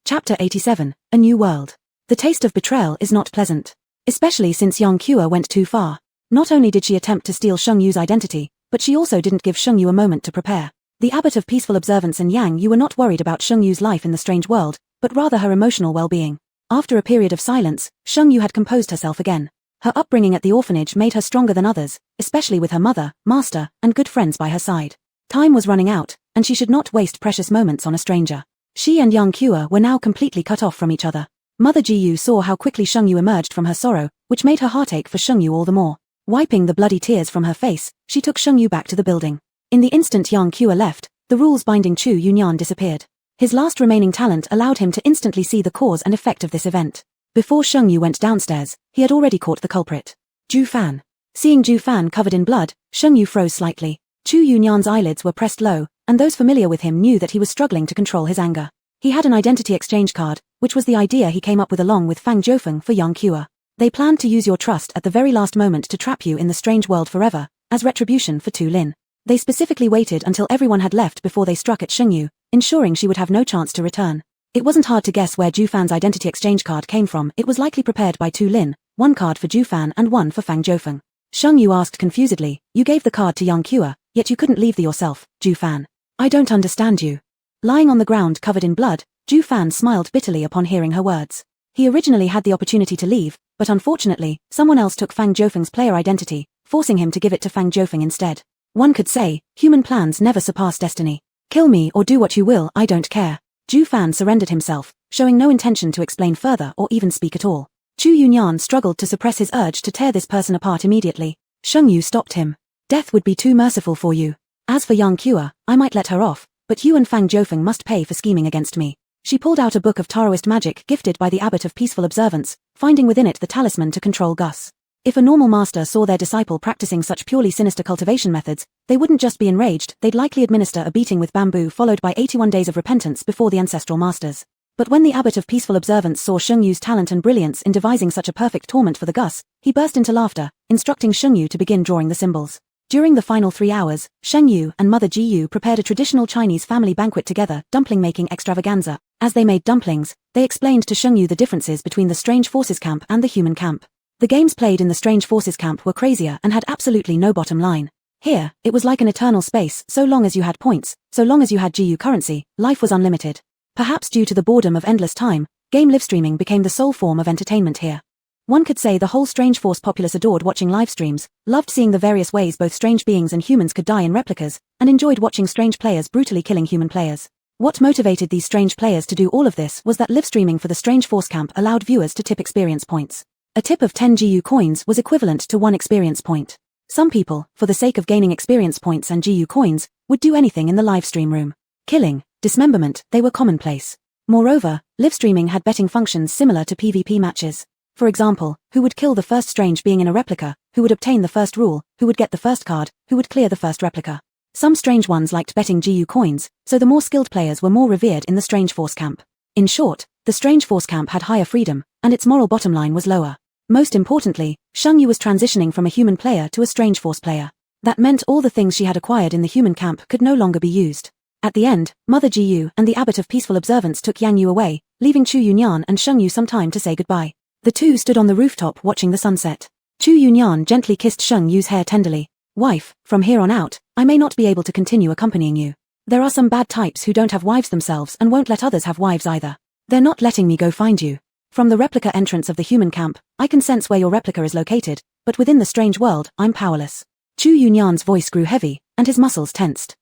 Chapter 87, A New World. The taste of betrayal is not pleasant. Especially since Yang Kea went too far. Not only did she attempt to steal Sheng Yu's identity, but she also didn't give Sheng Yu a moment to prepare. The abbot of peaceful observance and Yang Yu were not worried about Sheng Yu's life in the strange world, but rather her emotional well-being. After a period of silence, Sheng Yu had composed herself again. Her upbringing at the orphanage made her stronger than others, especially with her mother, master, and good friends by her side. Time was running out, and she should not waste precious moments on a stranger. She and Yang Kea were now completely cut off from each other. Mother Ji Yu saw how quickly Sheng Yu emerged from her sorrow, which made her heartache for Sheng Yu all the more. Wiping the bloody tears from her face, she took Sheng Yu back to the building. In the instant Yang Kea left, the rules binding Chu Yunyan disappeared. His last remaining talent allowed him to instantly see the cause and effect of this event. Before Sheng Yu went downstairs, he had already caught the culprit. Ju Fan. Seeing Ju Fan covered in blood, Sheng Yu froze slightly. Chu Yunyan's eyelids were pressed low, and those familiar with him knew that he was struggling to control his anger. He had an identity exchange card, which was the idea he came up with along with Fang Jiufeng for Yang Kea. They planned to use your trust at the very last moment to trap you in the strange world forever, as retribution for Tu Lin. They specifically waited until everyone had left before they struck at Sheng Yu, ensuring she would have no chance to return. It wasn't hard to guess where Ju Fan's identity exchange card came from. It was likely prepared by Tu Lin, one card for Ju Fan and one for Fang Jiufeng. Sheng Yu asked confusedly, you gave the card to Yang Kea, yet you couldn't leave the yourself, Ju Fan. I don't understand you. Lying on the ground covered in blood, Ju Fan smiled bitterly upon hearing her words. He originally had the opportunity to leave, but unfortunately, someone else took Fang Jiufeng's player identity, forcing him to give it to Fang Jiufeng instead. One could say, human plans never surpass destiny. Kill me or do what you will, I don't care. Ju Fan surrendered himself, showing no intention to explain further or even speak at all. Chu Yunyan struggled to suppress his urge to tear this person apart immediately. Sheng Yu stopped him. Death would be too merciful for you. As for Yang Kea, I might let her off, but you and Fang Jiufeng must pay for scheming against me. She pulled out a book of Taoist magic gifted by the abbot of peaceful observance, finding within it the talisman to control Gus. If a normal master saw their disciple practicing such purely sinister cultivation methods, they wouldn't just be enraged, they'd likely administer a beating with bamboo followed by 81 days of repentance before the ancestral masters. But when the abbot of peaceful observance saw Sheng Yu's talent and brilliance in devising such a perfect torment for the Gus, he burst into laughter, instructing Sheng Yu to begin drawing the symbols. During the final 3 hours, Sheng Yu and Mother Ji Yu prepared a traditional Chinese family banquet together, dumpling-making extravaganza. As they made dumplings, they explained to Sheng Yu the differences between the Strange Forces camp and the human camp. The games played in the Strange Forces camp were crazier and had absolutely no bottom line. Here, it was like an eternal space. So long as you had points, so long as you had GU currency, life was unlimited. Perhaps due to the boredom of endless time, game live streaming became the sole form of entertainment here. One could say the whole Strange Force populace adored watching live streams, loved seeing the various ways both strange beings and humans could die in replicas, and enjoyed watching strange players brutally killing human players. What motivated these strange players to do all of this was that live streaming for the Strange Force camp allowed viewers to tip experience points. A tip of 10 GU coins was equivalent to 1 experience point. Some people, for the sake of gaining experience points and GU coins, would do anything in the live stream room. Killing, dismemberment, they were commonplace. Moreover, live streaming had betting functions similar to PvP matches. For example, who would kill the first strange being in a replica, who would obtain the first rule, who would get the first card, who would clear the first replica. Some strange ones liked betting GU coins, so the more skilled players were more revered in the Strange Force camp. In short, the Strange Force camp had higher freedom, and its moral bottom line was lower. Most importantly, Sheng Yu was transitioning from a human player to a strange force player. That meant all the things she had acquired in the human camp could no longer be used. At the end, Mother Ji Yu and the Abbot of Peaceful Observance took Yang Yu away, leaving Chu Yunyan and Sheng Yu some time to say goodbye. The two stood on the rooftop watching the sunset. Chu Yunyan gently kissed Sheng Yu's hair tenderly. Wife, from here on out, I may not be able to continue accompanying you. There are some bad types who don't have wives themselves and won't let others have wives either. They're not letting me go find you. From the replica entrance of the human camp, I can sense where your replica is located, but within the strange world, I'm powerless. Chu Yunyan's voice grew heavy, and his muscles tensed.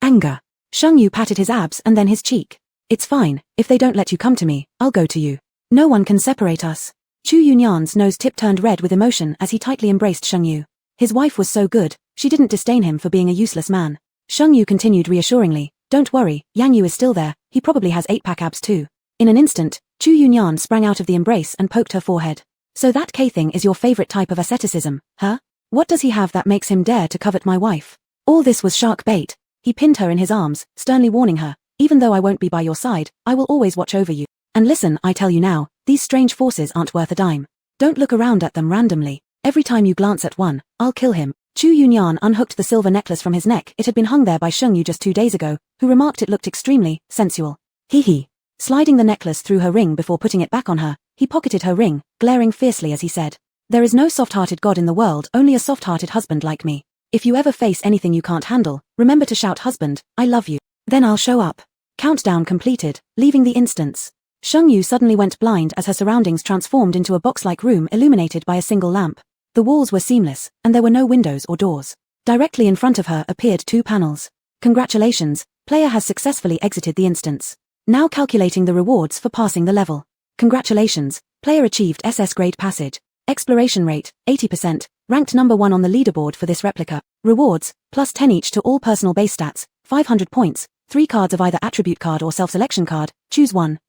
Anger. Sheng Yu patted his abs and then his cheek. It's fine, if they don't let you come to me, I'll go to you. No one can separate us. Chu Yunyan's nose tip turned red with emotion as he tightly embraced Sheng Yu. His wife was so good, she didn't disdain him for being a useless man. Sheng Yu continued reassuringly, don't worry, Yang Yu is still there, he probably has 8-pack abs too. In an instant, Chu Yunyan sprang out of the embrace and poked her forehead. So that K-thing is your favorite type of asceticism, huh? What does he have that makes him dare to covet my wife? All this was shark bait. He pinned her in his arms, sternly warning her, even though I won't be by your side, I will always watch over you. And listen, I tell you now, these strange forces aren't worth a dime. Don't look around at them randomly. Every time you glance at one, I'll kill him. Chu Yunyan unhooked the silver necklace from his neck. It had been hung there by Sheng Yu just 2 days ago, who remarked it looked extremely sensual. Hee. Sliding the necklace through her ring before putting it back on her, he pocketed her ring, glaring fiercely as he said, there is no soft-hearted god in the world, only a soft-hearted husband like me. If you ever face anything you can't handle, remember to shout husband, I love you. Then I'll show up. Countdown completed, leaving the instance. Sheng Yu suddenly went blind as her surroundings transformed into a box-like room illuminated by a single lamp. The walls were seamless, and there were no windows or doors. Directly in front of her appeared 2 panels. Congratulations, player has successfully exited the instance. Now calculating the rewards for passing the level. Congratulations, player achieved SS grade passage. Exploration rate, 80%, ranked number 1 on the leaderboard for this replica. Rewards, plus 10 each to all personal base stats, 500 points, 3 cards of either attribute card or self-selection card, choose one.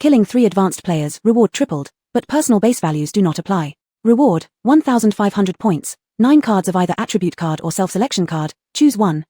Killing 3 advanced players, reward tripled, but personal base values do not apply. Reward, 1,500 points, 9 cards of either attribute card or self-selection card, choose one.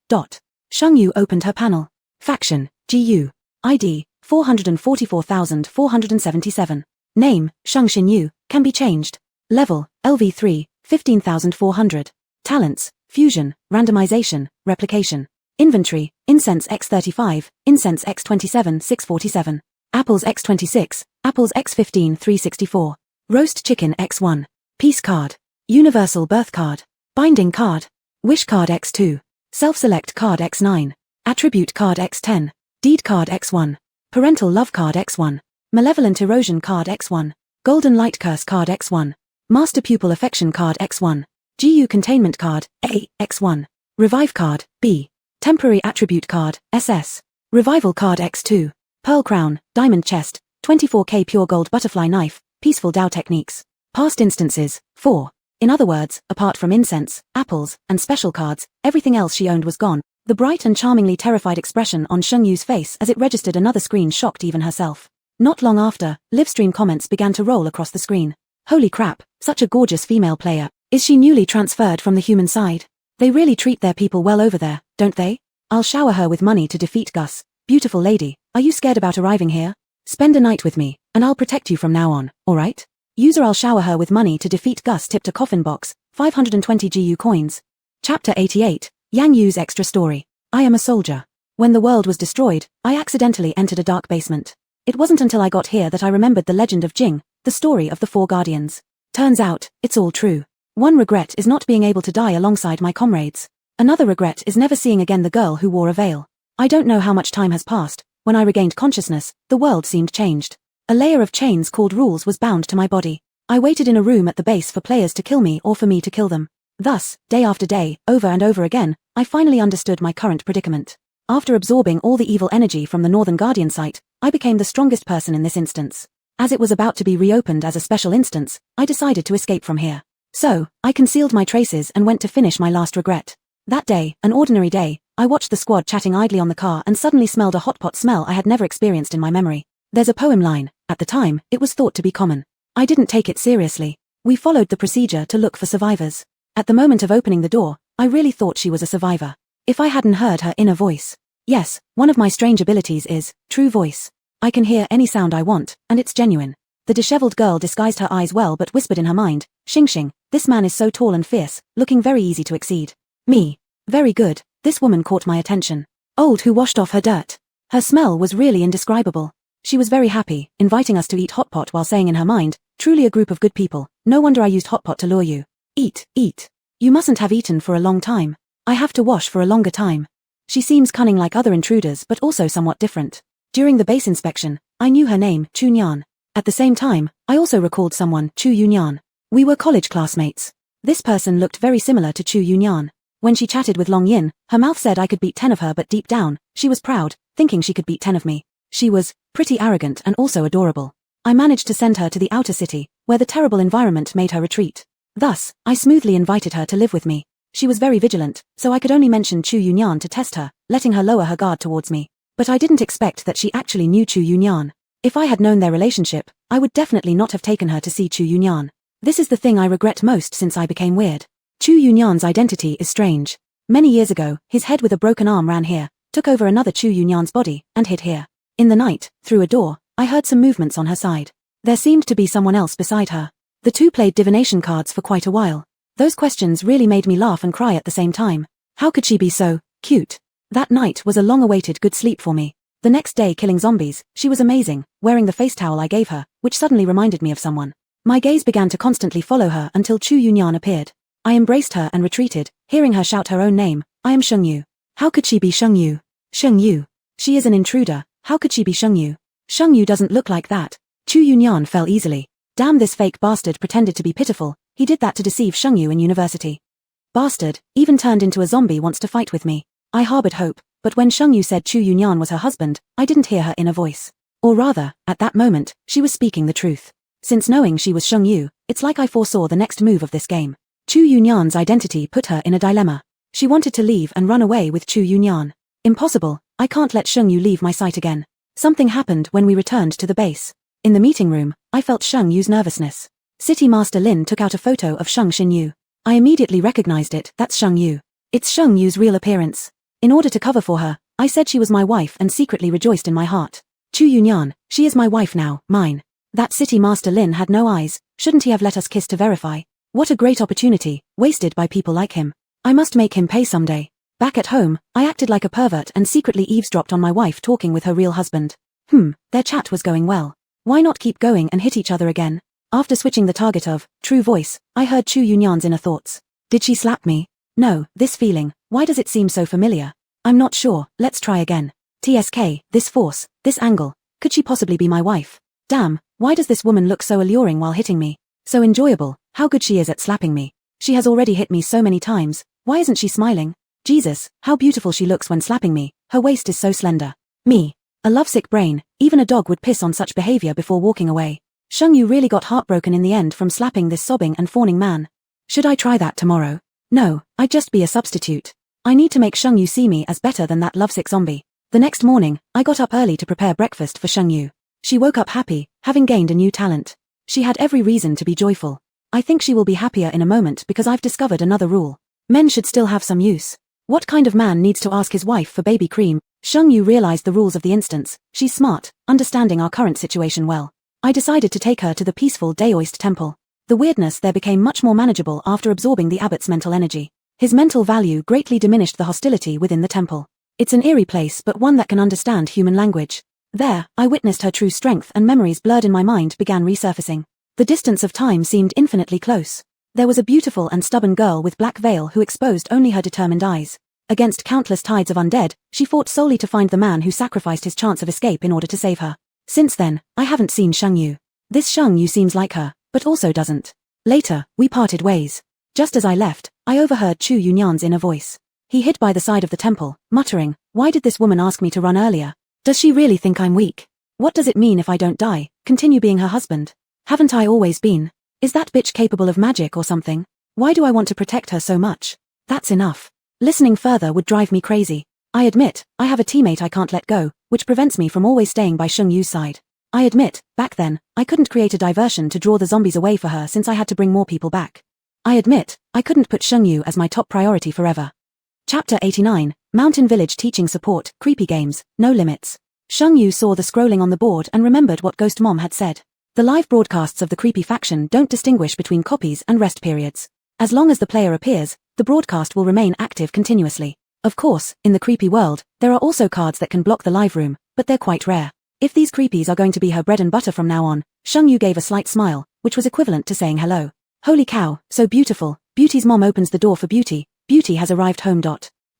Sheng Yu opened her panel. Faction, GU. ID, 444,477. Name, Sheng Xinyu, can be changed. Level, LV3, 15,400. Talents, Fusion, Randomization, Replication. Inventory, Incense X35, Incense X27 647. Apples X26, Apples X15 364. Roast Chicken X1. Peace Card. Universal Birth Card. Binding Card. Wish Card X2. Self-Select Card X9. Attribute Card X10. Deed Card X1. Parental Love Card X1. Malevolent Erosion Card X1. Golden Light Curse Card X1. Master Pupil Affection Card X1. GU Containment Card, A, X1. Revive Card, B. Temporary Attribute Card, SS. Revival Card X2. Pearl Crown, Diamond Chest, 24K Pure Gold Butterfly Knife, Peaceful Tao Techniques. Past instances, 4. In other words, apart from incense, apples, and special cards, everything else she owned was gone. The bright and charmingly terrified expression on Sheng Yu's face as it registered another screen shocked even herself. Not long after, livestream comments began to roll across the screen. Holy crap, such a gorgeous female player. Is she newly transferred from the human side? They really treat their people well over there, don't they? I'll shower her with money to defeat Gus. Beautiful lady, are you scared about arriving here? Spend a night with me, and I'll protect you from now on, alright? User I'll shower her with money to defeat Gus tipped a coffin box, 520 GU coins. Chapter 88, Yang Yu's Extra Story. I am a soldier. When the world was destroyed, I accidentally entered a dark basement. It wasn't until I got here that I remembered the legend of Jing, the story of the 4 guardians. Turns out, it's all true. One regret is not being able to die alongside my comrades. Another regret is never seeing again the girl who wore a veil. I don't know how much time has passed. When I regained consciousness, the world seemed changed. A layer of chains called rules was bound to my body. I waited in a room at the base for players to kill me or for me to kill them. Thus, day after day, over and over again, I finally understood my current predicament. After absorbing all the evil energy from the Northern Guardian site, I became the strongest person in this instance. As it was about to be reopened as a special instance, I decided to escape from here. So, I concealed my traces and went to finish my last regret. That day, an ordinary day, I watched the squad chatting idly on the car and suddenly smelled a hot pot smell I had never experienced in my memory. There's a poem line. At the time, it was thought to be common. I didn't take it seriously. We followed the procedure to look for survivors. At the moment of opening the door, I really thought she was a survivor. If I hadn't heard her inner voice. Yes, one of my strange abilities is true voice. I can hear any sound I want, and it's genuine. The disheveled girl disguised her eyes well but whispered in her mind, Xing Xing, this man is so tall and fierce, looking very easy to exceed. Me. Very good, this woman caught my attention. Old who washed off her dirt. Her smell was really indescribable. She was very happy, inviting us to eat hot pot while saying in her mind, truly a group of good people, no wonder I used hot pot to lure you. Eat, eat. You mustn't have eaten for a long time. I have to wash for a longer time. She seems cunning like other intruders but also somewhat different. During the base inspection, I knew her name, Chu Nyan. At the same time, I also recalled someone, Chu Yunyan. We were college classmates. This person looked very similar to Chu Yunyan. When she chatted with Long Yin, her mouth said I could beat 10 of her but deep down, she was proud, thinking she could beat 10 of me. She was pretty arrogant and also adorable. I managed to send her to the outer city, where the terrible environment made her retreat. Thus, I smoothly invited her to live with me. She was very vigilant, so I could only mention Chu Yunyan to test her, letting her lower her guard towards me. But I didn't expect that she actually knew Chu Yunyan. If I had known their relationship, I would definitely not have taken her to see Chu Yunyan. This is the thing I regret most since I became weird. Chu Yunyan's identity is strange. Many years ago, his head with a broken arm ran here, took over another Chu Yunyan's body, and hid here. In the night, through a door, I heard some movements on her side. There seemed to be someone else beside her. The two played divination cards for quite a while. Those questions really made me laugh and cry at the same time. How could she be so cute? That night was a long-awaited good sleep for me. The next day killing zombies, she was amazing, wearing the face towel I gave her, which suddenly reminded me of someone. My gaze began to constantly follow her until Chu Yunyan appeared. I embraced her and retreated, hearing her shout her own name, I am Sheng Yu. How could she be Sheng Yu? Sheng Yu. She is an intruder, how could she be Sheng Yu? Sheng Yu doesn't look like that. Chu Yunyan fell easily. Damn, this fake bastard pretended to be pitiful, he did that to deceive Sheng Yu in university. Bastard, even turned into a zombie wants to fight with me. I harbored hope, but when Sheng Yu said Chu Yunyan was her husband, I didn't hear her inner voice. Or rather, at that moment, she was speaking the truth. Since knowing she was Sheng Yu, it's like I foresaw the next move of this game. Chu Yunyan's identity put her in a dilemma. She wanted to leave and run away with Chu Yunyan. Impossible, I can't let Sheng Yu leave my sight again. Something happened when we returned to the base. In the meeting room, I felt Sheng Yu's nervousness. City Master Lin took out a photo of Sheng Xinyu. I immediately recognized it, that's Sheng Yu. It's Sheng Yu's real appearance. In order to cover for her, I said she was my wife and secretly rejoiced in my heart. Chu Yunyan, she is my wife now, mine. That City Master Lin had no eyes, shouldn't he have let us kiss to verify? What a great opportunity, wasted by people like him. I must make him pay someday. Back at home, I acted like a pervert and secretly eavesdropped on my wife talking with her real husband. Their chat was going well. Why not keep going and hit each other again? After switching the target of true voice, I heard Chu Yunyan's inner thoughts. Did she slap me? No, this feeling, why does it seem so familiar? I'm not sure, let's try again. TSK, this force, this angle, could she possibly be my wife? Damn, why does this woman look so alluring while hitting me? So enjoyable, how good she is at slapping me. She has already hit me so many times, why isn't she smiling? Jesus, how beautiful she looks when slapping me, her waist is so slender. Me. A lovesick brain, even a dog would piss on such behavior before walking away. Sheng Yu really got heartbroken in the end from slapping this sobbing and fawning man. Should I try that tomorrow? No, I'd just be a substitute. I need to make Sheng Yu see me as better than that lovesick zombie. The next morning, I got up early to prepare breakfast for Sheng Yu. She woke up happy, having gained a new talent. She had every reason to be joyful. I think she will be happier in a moment because I've discovered another rule. Men should still have some use. What kind of man needs to ask his wife for baby cream? Sheng Yu realized the rules of the instance. She's smart, understanding our current situation well. I decided to take her to the peaceful Daoist temple. The weirdness there became much more manageable after absorbing the abbot's mental energy. His mental value greatly diminished the hostility within the temple. It's an eerie place but one that can understand human language. There, I witnessed her true strength and memories blurred in my mind began resurfacing. The distance of time seemed infinitely close. There was a beautiful and stubborn girl with black veil who exposed only her determined eyes. Against countless tides of undead, she fought solely to find the man who sacrificed his chance of escape in order to save her. Since then, I haven't seen Sheng Yu. This Sheng Yu seems like her, but also doesn't. Later, we parted ways. Just as I left, I overheard Chu Yunyan's inner voice. He hid by the side of the temple, muttering, "Why did this woman ask me to run earlier? Does she really think I'm weak? What does it mean if I don't die, continue being her husband? Haven't I always been? Is that bitch capable of magic or something? Why do I want to protect her so much? That's enough. Listening further would drive me crazy. I admit, I have a teammate I can't let go, which prevents me from always staying by Sheng Yu's side. I admit, back then, I couldn't create a diversion to draw the zombies away for her since I had to bring more people back. I admit, I couldn't put Sheng Yu as my top priority forever." Chapter 89, Mountain Village Teaching Support, Creepy Games, No Limits. Sheng Yu saw the scrolling on the board and remembered what Ghost Mom had said. The live broadcasts of the creepy faction don't distinguish between copies and rest periods. As long as the player appears, the broadcast will remain active continuously. Of course, in the creepy world, there are also cards that can block the live room, but they're quite rare. If these creepies are going to be her bread and butter from now on, Shengyu gave a slight smile, which was equivalent to saying hello. Holy cow, so beautiful. Beauty's mom opens the door for Beauty. Beauty has arrived home.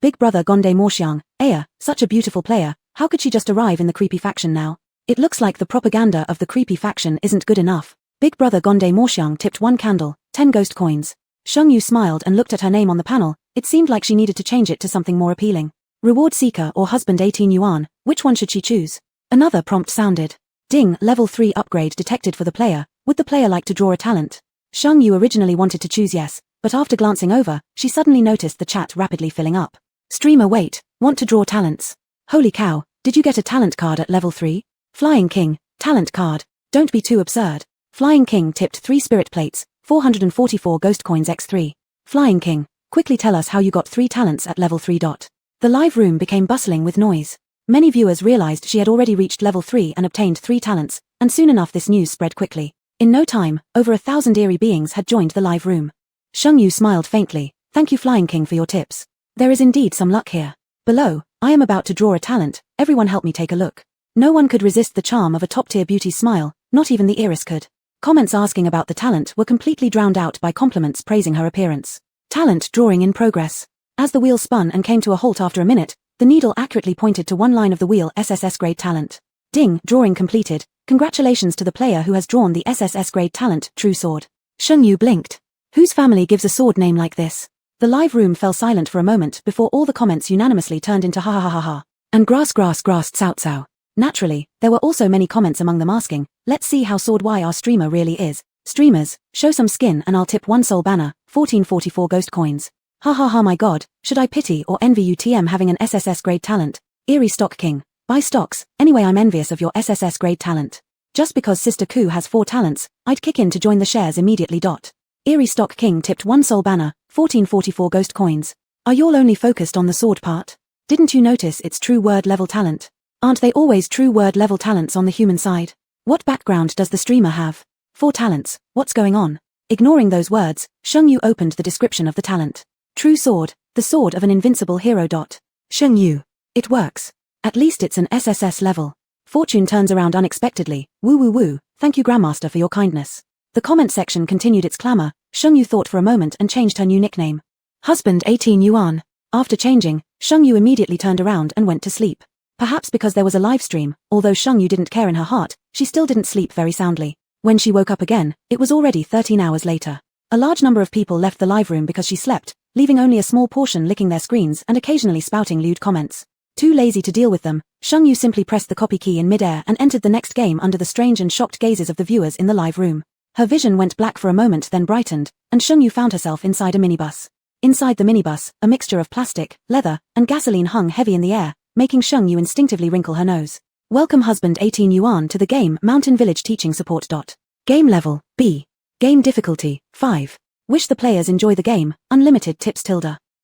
Big brother Gonde Morshiang, Aya, such a beautiful player, how could she just arrive in the creepy faction now? It looks like the propaganda of the creepy faction isn't good enough. Big brother Gonde Morshiang tipped 1 candle, 10 ghost coins. Shengyu smiled and looked at her name on the panel. It seemed like she needed to change it to something more appealing. Reward seeker or husband 18 yuan, which one should she choose? Another prompt sounded. Ding, level 3 upgrade detected for the player. Would the player like to draw a talent? Shengyu originally wanted to choose yes, but after glancing over, she suddenly noticed the chat rapidly filling up. Streamer wait, want to draw talents. Holy cow, did you get a talent card at level 3? Flying King, talent card. Don't be too absurd. Flying King tipped 3 spirit plates, 444 ghost coins x3. Flying King, quickly tell us how you got 3 talents at level 3. The live room became bustling with noise. Many viewers realized she had already reached level 3 and obtained 3 talents, and soon enough this news spread quickly. In no time, over 1,000 eerie beings had joined the live room. Shengyu smiled faintly. Thank you Flying King for your tips. There is indeed some luck here. Below, I am about to draw a talent, everyone help me take a look. No one could resist the charm of a top-tier beauty's smile, not even the Iris could. Comments asking about the talent were completely drowned out by compliments praising her appearance. Talent drawing in progress. As the wheel spun and came to a halt after a minute, the needle accurately pointed to one line of the wheel SSS grade talent. Ding, drawing completed. Congratulations to the player who has drawn the SSS grade talent, True Sword. Shengyu blinked. Whose family gives a sword name like this? The live room fell silent for a moment before all the comments unanimously turned into ha ha ha ha ha. And grass cao cao. Naturally, there were also many comments among them asking, let's see how sword Y our streamer really is. Streamers, show some skin and I'll tip 1 soul banner, 1444 ghost coins. Ha ha ha my god, should I pity or envy you TM having an SSS grade talent? Eerie Stock King. Buy stocks, anyway I'm envious of your SSS grade talent. Just because Sister Koo has 4 talents, I'd kick in to join the shares immediately. Eerie Stock King tipped 1 soul banner, 1444 ghost coins. Are y'all only focused on the sword part? Didn't you notice it's true word level talent? Aren't they always true word level talents on the human side? What background does the streamer have? 4 talents, what's going on? Ignoring those words, Shengyu opened the description of the talent. True sword, the sword of an invincible hero. Shengyu. It works. At least it's an SSS level. Fortune turns around unexpectedly. Woo woo woo, thank you Grandmaster for your kindness. The comment section continued its clamor. Shengyu thought for a moment and changed her new nickname. Husband 18 yuan. After changing, Shengyu immediately turned around and went to sleep. Perhaps because there was a live stream, although Shengyu didn't care in her heart, she still didn't sleep very soundly. When she woke up again, it was already 13 hours later. A large number of people left the live room because she slept, leaving only a small portion licking their screens and occasionally spouting lewd comments. Too lazy to deal with them, Shengyu simply pressed the copy key in midair and entered the next game under the strange and shocked gazes of the viewers in the live room. Her vision went black for a moment then brightened, and Shengyu found herself inside a minibus. Inside the minibus, a mixture of plastic, leather, and gasoline hung heavy in the air, making Shengyu instinctively wrinkle her nose. Welcome husband 18 yuan to the game Mountain Village Teaching Support. Game level, B. Game difficulty, 5. Wish the players enjoy the game, unlimited tips.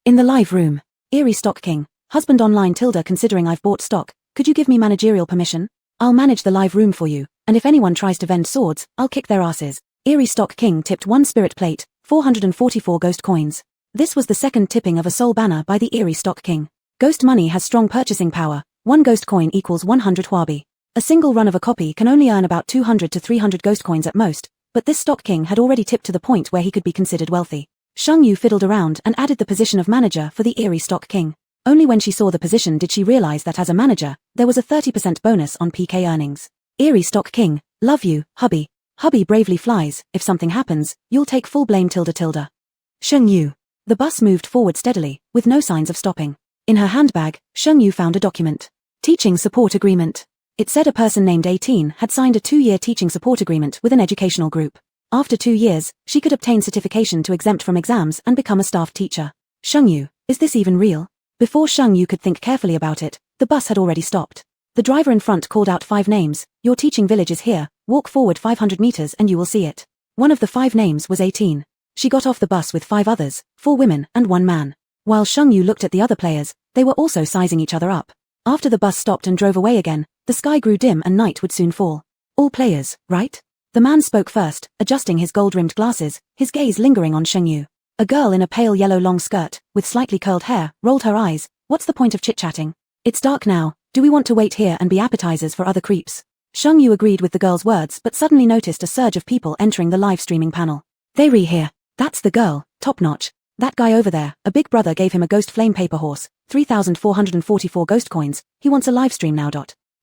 In the live room, Eerie Stock King, husband online. Considering I've bought stock, could you give me managerial permission? I'll manage the live room for you, and if anyone tries to vend swords, I'll kick their asses. Eerie Stock King tipped 1 spirit plate, 444 ghost coins. This was the second tipping of a soul banner by the Eerie Stock King. Ghost money has strong purchasing power. 1 ghost coin equals 100 huabi. A single run of a copy can only earn about 200 to 300 ghost coins at most, but this Stock King had already tipped to the point where he could be considered wealthy. Shengyu fiddled around and added the position of manager for the Eerie Stock King. Only when she saw the position did she realize that as a manager, there was a 30% bonus on PK earnings. Eerie Stock King, love you, hubby. Hubby bravely flies, if something happens, you'll take full blame. Shengyu. The bus moved forward steadily, with no signs of stopping. In her handbag, Shengyu found a document. Teaching support agreement. It said a person named 18 had signed a 2-year teaching support agreement with an educational group. After 2 years, she could obtain certification to exempt from exams and become a staff teacher. Shengyu, is this even real? Before Shengyu could think carefully about it, the bus had already stopped. The driver in front called out 5 names. Your teaching village is here, walk forward 500 meters and you will see it. One of the 5 names was 18. She got off the bus with 5 others, 4 women and 1 man. While Shengyu looked at the other players, they were also sizing each other up. After the bus stopped and drove away again, the sky grew dim and night would soon fall. All players, right? The man spoke first, adjusting his gold-rimmed glasses, his gaze lingering on Shengyu. A girl in a pale yellow long skirt, with slightly curled hair, rolled her eyes. What's the point of chit-chatting? It's dark now. Do we want to wait here and be appetizers for other creeps? Shengyu agreed with the girl's words but suddenly noticed a surge of people entering the live streaming panel. They here. That's the girl, top-notch. That guy over there, a big brother gave him a ghost flame paper horse, 3,444 ghost coins, he wants a live stream now.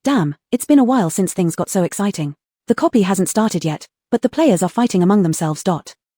Damn, it's been a while since things got so exciting. The copy hasn't started yet, but the players are fighting among themselves.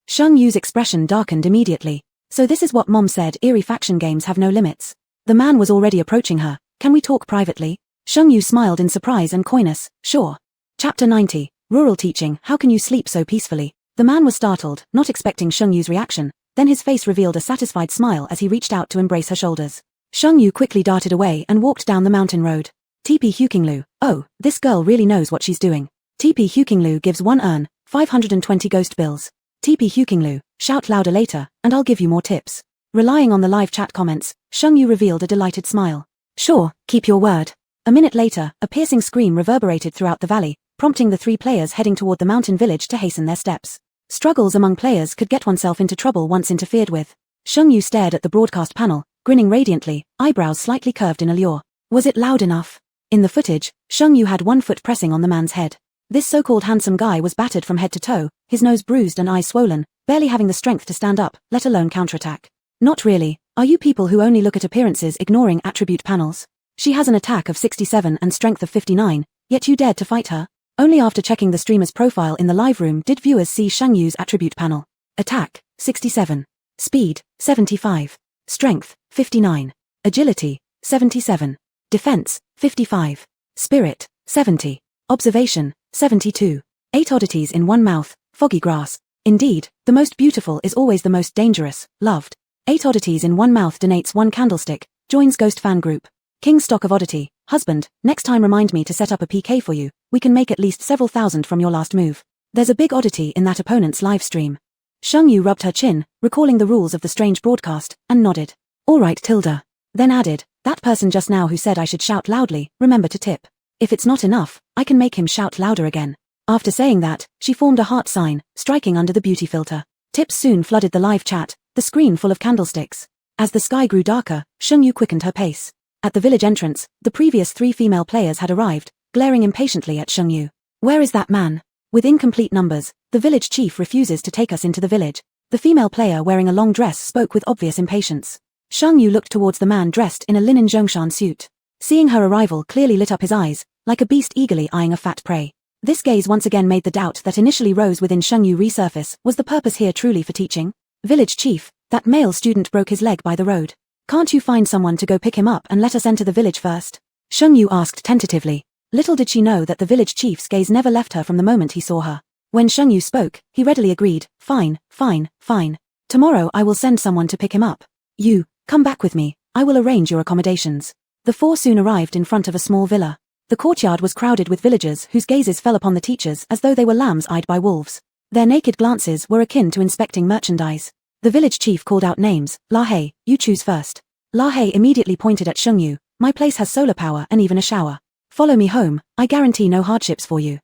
Shengyu's expression darkened immediately. So this is what Mom said, eerie faction games have no limits. The man was already approaching her. Can we talk privately? Shengyu smiled in surprise and coyness. Sure. Chapter 90. Rural teaching. How can you sleep so peacefully? The man was startled, not expecting Shengyu's reaction. Then his face revealed a satisfied smile as he reached out to embrace her shoulders. Shengyu quickly darted away and walked down the mountain road. TP Hukinglu. Oh, this girl really knows what she's doing. TP Hukinglu gives 1 urn, 520 ghost bills. TP Hukinglu, shout louder later, and I'll give you more tips. Relying on the live chat comments, Shengyu revealed a delighted smile. Sure, keep your word. A minute later, a piercing scream reverberated throughout the valley, prompting the 3 players heading toward the mountain village to hasten their steps. Struggles among players could get oneself into trouble once interfered with. Shengyu stared at the broadcast panel, grinning radiantly, eyebrows slightly curved in allure. Was it loud enough? In the footage, Shengyu had 1 foot pressing on the man's head. This so-called handsome guy was battered from head to toe, his nose bruised and eyes swollen, barely having the strength to stand up, let alone counterattack. Not really. Are you people who only look at appearances ignoring attribute panels? She has an attack of 67 and strength of 59, yet you dared to fight her? Only after checking the streamer's profile in the live room did viewers see Shengyu's attribute panel. Attack, 67. Speed, 75. Strength, 59. Agility, 77. Defense, 55. Spirit, 70. Observation, 72. 8 oddities in one mouth, foggy grass. Indeed, the most beautiful is always the most dangerous, loved. 8 oddities in one mouth donates 1 candlestick, joins ghost fan group. King stock of oddity, husband, next time remind me to set up a PK for you, we can make at least several thousand from your last move. There's a big oddity in that opponent's live stream. Shengyu rubbed her chin, recalling the rules of the strange broadcast, and nodded. Alright Tilda. Then added, that person just now who said I should shout loudly, remember to tip. If it's not enough, I can make him shout louder again. After saying that, she formed a heart sign, striking under the beauty filter. Tips soon flooded the live chat, the screen full of candlesticks. As the sky grew darker, Shengyu quickened her pace. At the village entrance, the previous 3 female players had arrived, glaring impatiently at Shengyu. Where is that man? With incomplete numbers, the village chief refuses to take us into the village. The female player wearing a long dress spoke with obvious impatience. Shengyu looked towards the man dressed in a linen Zhongshan suit. Seeing her arrival clearly lit up his eyes, like a beast eagerly eyeing a fat prey. This gaze once again made the doubt that initially rose within Shengyu resurface. Was the purpose here truly for teaching? Village chief, that male student broke his leg by the road. Can't you find someone to go pick him up and let us enter the village first? Shengyu asked tentatively. Little did she know that the village chief's gaze never left her from the moment he saw her. When Shengyu spoke, he readily agreed. Fine, fine, fine. Tomorrow I will send someone to pick him up. You, come back with me, I will arrange your accommodations. The 4 soon arrived in front of a small villa. The courtyard was crowded with villagers whose gazes fell upon the teachers as though they were lambs eyed by wolves. Their naked glances were akin to inspecting merchandise. The village chief called out names. Lahei, you choose first. Lahei immediately pointed at Shengyu. My place has solar power and even a shower. Follow me home, I guarantee no hardships for you.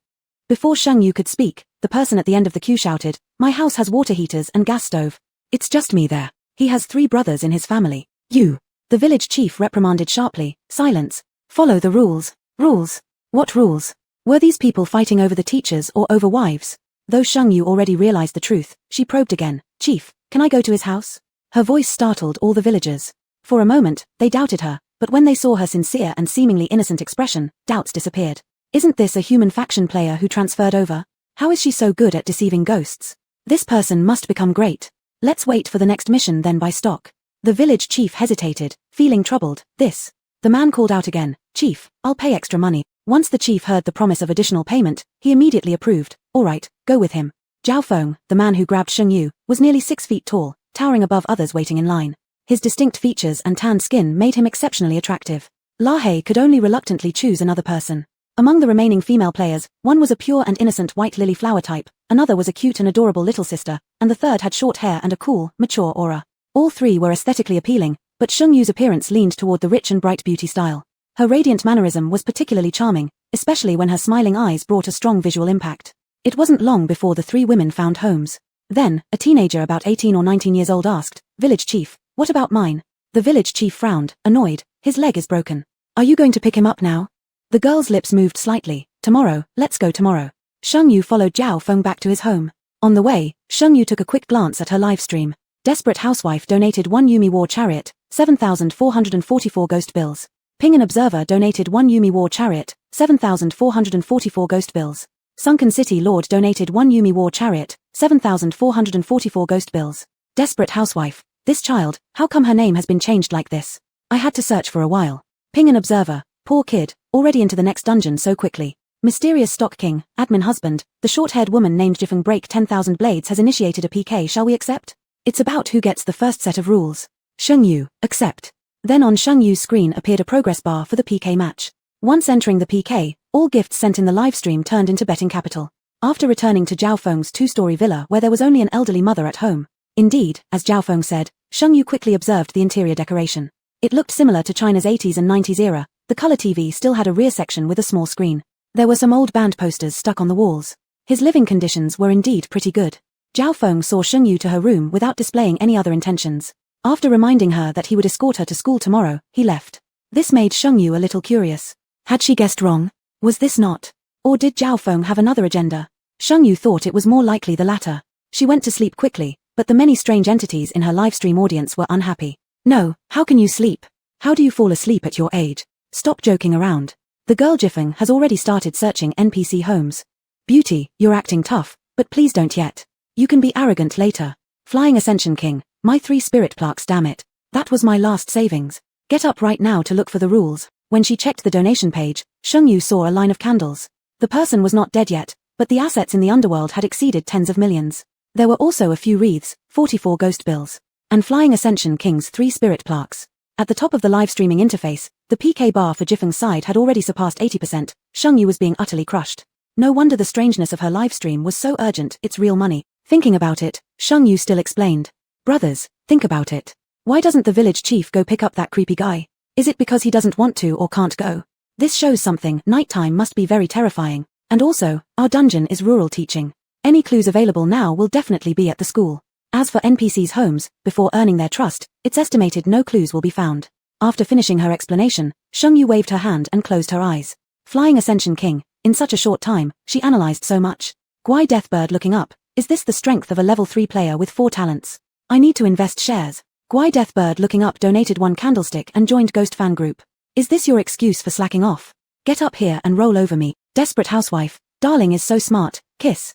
Before Shengyu could speak, the person at the end of the queue shouted, my house has water heaters and gas stove. It's just me there. He has 3 brothers in his family. You. The village chief reprimanded sharply. Silence. Follow the rules. Rules? What rules? Were these people fighting over the teachers or over wives? Though Shengyu already realized the truth, she probed again. Chief, can I go to his house? Her voice startled all the villagers. For a moment, they doubted her, but when they saw her sincere and seemingly innocent expression, doubts disappeared. Isn't this a human faction player who transferred over? How is she so good at deceiving ghosts? This person must become great. Let's wait for the next mission then buy stock. The village chief hesitated, feeling troubled. This. The man called out again. Chief, I'll pay extra money. Once the chief heard the promise of additional payment, he immediately approved. Alright, go with him. Zhao Feng, the man who grabbed Shengyu, was nearly 6 feet tall, towering above others waiting in line. His distinct features and tanned skin made him exceptionally attractive. Lahei could only reluctantly choose another person. Among the remaining female players, one was a pure and innocent white lily flower type, another was a cute and adorable little sister, and the third had short hair and a cool, mature aura. All 3 were aesthetically appealing, but Shengyu's appearance leaned toward the rich and bright beauty style. Her radiant mannerism was particularly charming, especially when her smiling eyes brought a strong visual impact. It wasn't long before the three women found homes. Then, a teenager about 18 or 19 years old asked, "Village chief, what about mine?" The village chief frowned, annoyed. "His leg is broken. Are you going to pick him up now?" The girl's lips moved slightly. "Tomorrow, let's go tomorrow." Sheng Yu followed Zhao Feng back to his home. On the way, Sheng Yu took a quick glance at her live stream. Desperate housewife donated 1 Yumi War chariot, 7,444 ghost bills. Ping an observer donated 1 Yumi War chariot, 7,444 ghost bills. Sunken City Lord donated 1 Yumi War chariot, 7,444 ghost bills. Desperate housewife. This child, how come her name has been changed like this? I had to search for a while. Ping an observer. Poor kid, already into the next dungeon so quickly. Mysterious Stock King, admin husband, the short-haired woman named Jifeng Break 10,000 Blades has initiated a PK. Shall we accept? It's about who gets the first set of rules. Sheng Yu, accept. Then on Sheng Yu's screen appeared a progress bar for the PK match. Once entering the PK, all gifts sent in the livestream turned into betting capital. After returning to Zhao Feng's two-story villa where there was only an elderly mother at home. Indeed, as Zhao Feng said, Sheng Yu quickly observed the interior decoration. It looked similar to China's 80s and 90s era. The color TV still had a rear section with a small screen. There were some old band posters stuck on the walls. His living conditions were indeed pretty good. Zhao Feng saw Sheng Yu to her room without displaying any other intentions. After reminding her that he would escort her to school tomorrow, he left. This made Sheng Yu a little curious. Had she guessed wrong? Was this not? Or did Zhao Feng have another agenda? Sheng Yu thought it was more likely the latter. She went to sleep quickly, but the many strange entities in her livestream audience were unhappy. "No, how can you sleep? How do you fall asleep at your age? Stop joking around." The girl Jifeng has already started searching NPC homes. "Beauty, you're acting tough, but please don't yet. You can be arrogant later." Flying Ascension King, my 3 spirit plaques, damn it. That was my last savings. Get up right now to look for the rules. When she checked the donation page, Sheng Yu saw a line of candles. The person was not dead yet, but the assets in the underworld had exceeded tens of millions. There were also a few wreaths, 44 ghost bills, and Flying Ascension King's 3 spirit plaques. At the top of the live streaming interface, the PK bar for Jifeng's side had already surpassed 80%. Sheng Yu was being utterly crushed. No wonder the strangeness of her live stream was so urgent. It's real money. Thinking about it, Sheng Yu still explained. "Brothers, think about it. Why doesn't the village chief go pick up that creepy guy? Is it because he doesn't want to or can't go? This shows something. Nighttime must be very terrifying. And also, our dungeon is rural teaching. Any clues available now will definitely be at the school. As for NPC's homes, before earning their trust, it's estimated no clues will be found." After finishing her explanation, Sheng Yu waved her hand and closed her eyes. Flying Ascension King, in such a short time, she analyzed so much. Guai Deathbird looking up, is this the strength of a level 3 player with 4 talents? I need to invest shares. Guai Deathbird looking up donated 1 candlestick and joined Ghost Fan Group. Is this your excuse for slacking off? Get up here and roll over me. Desperate housewife, darling is so smart, kiss.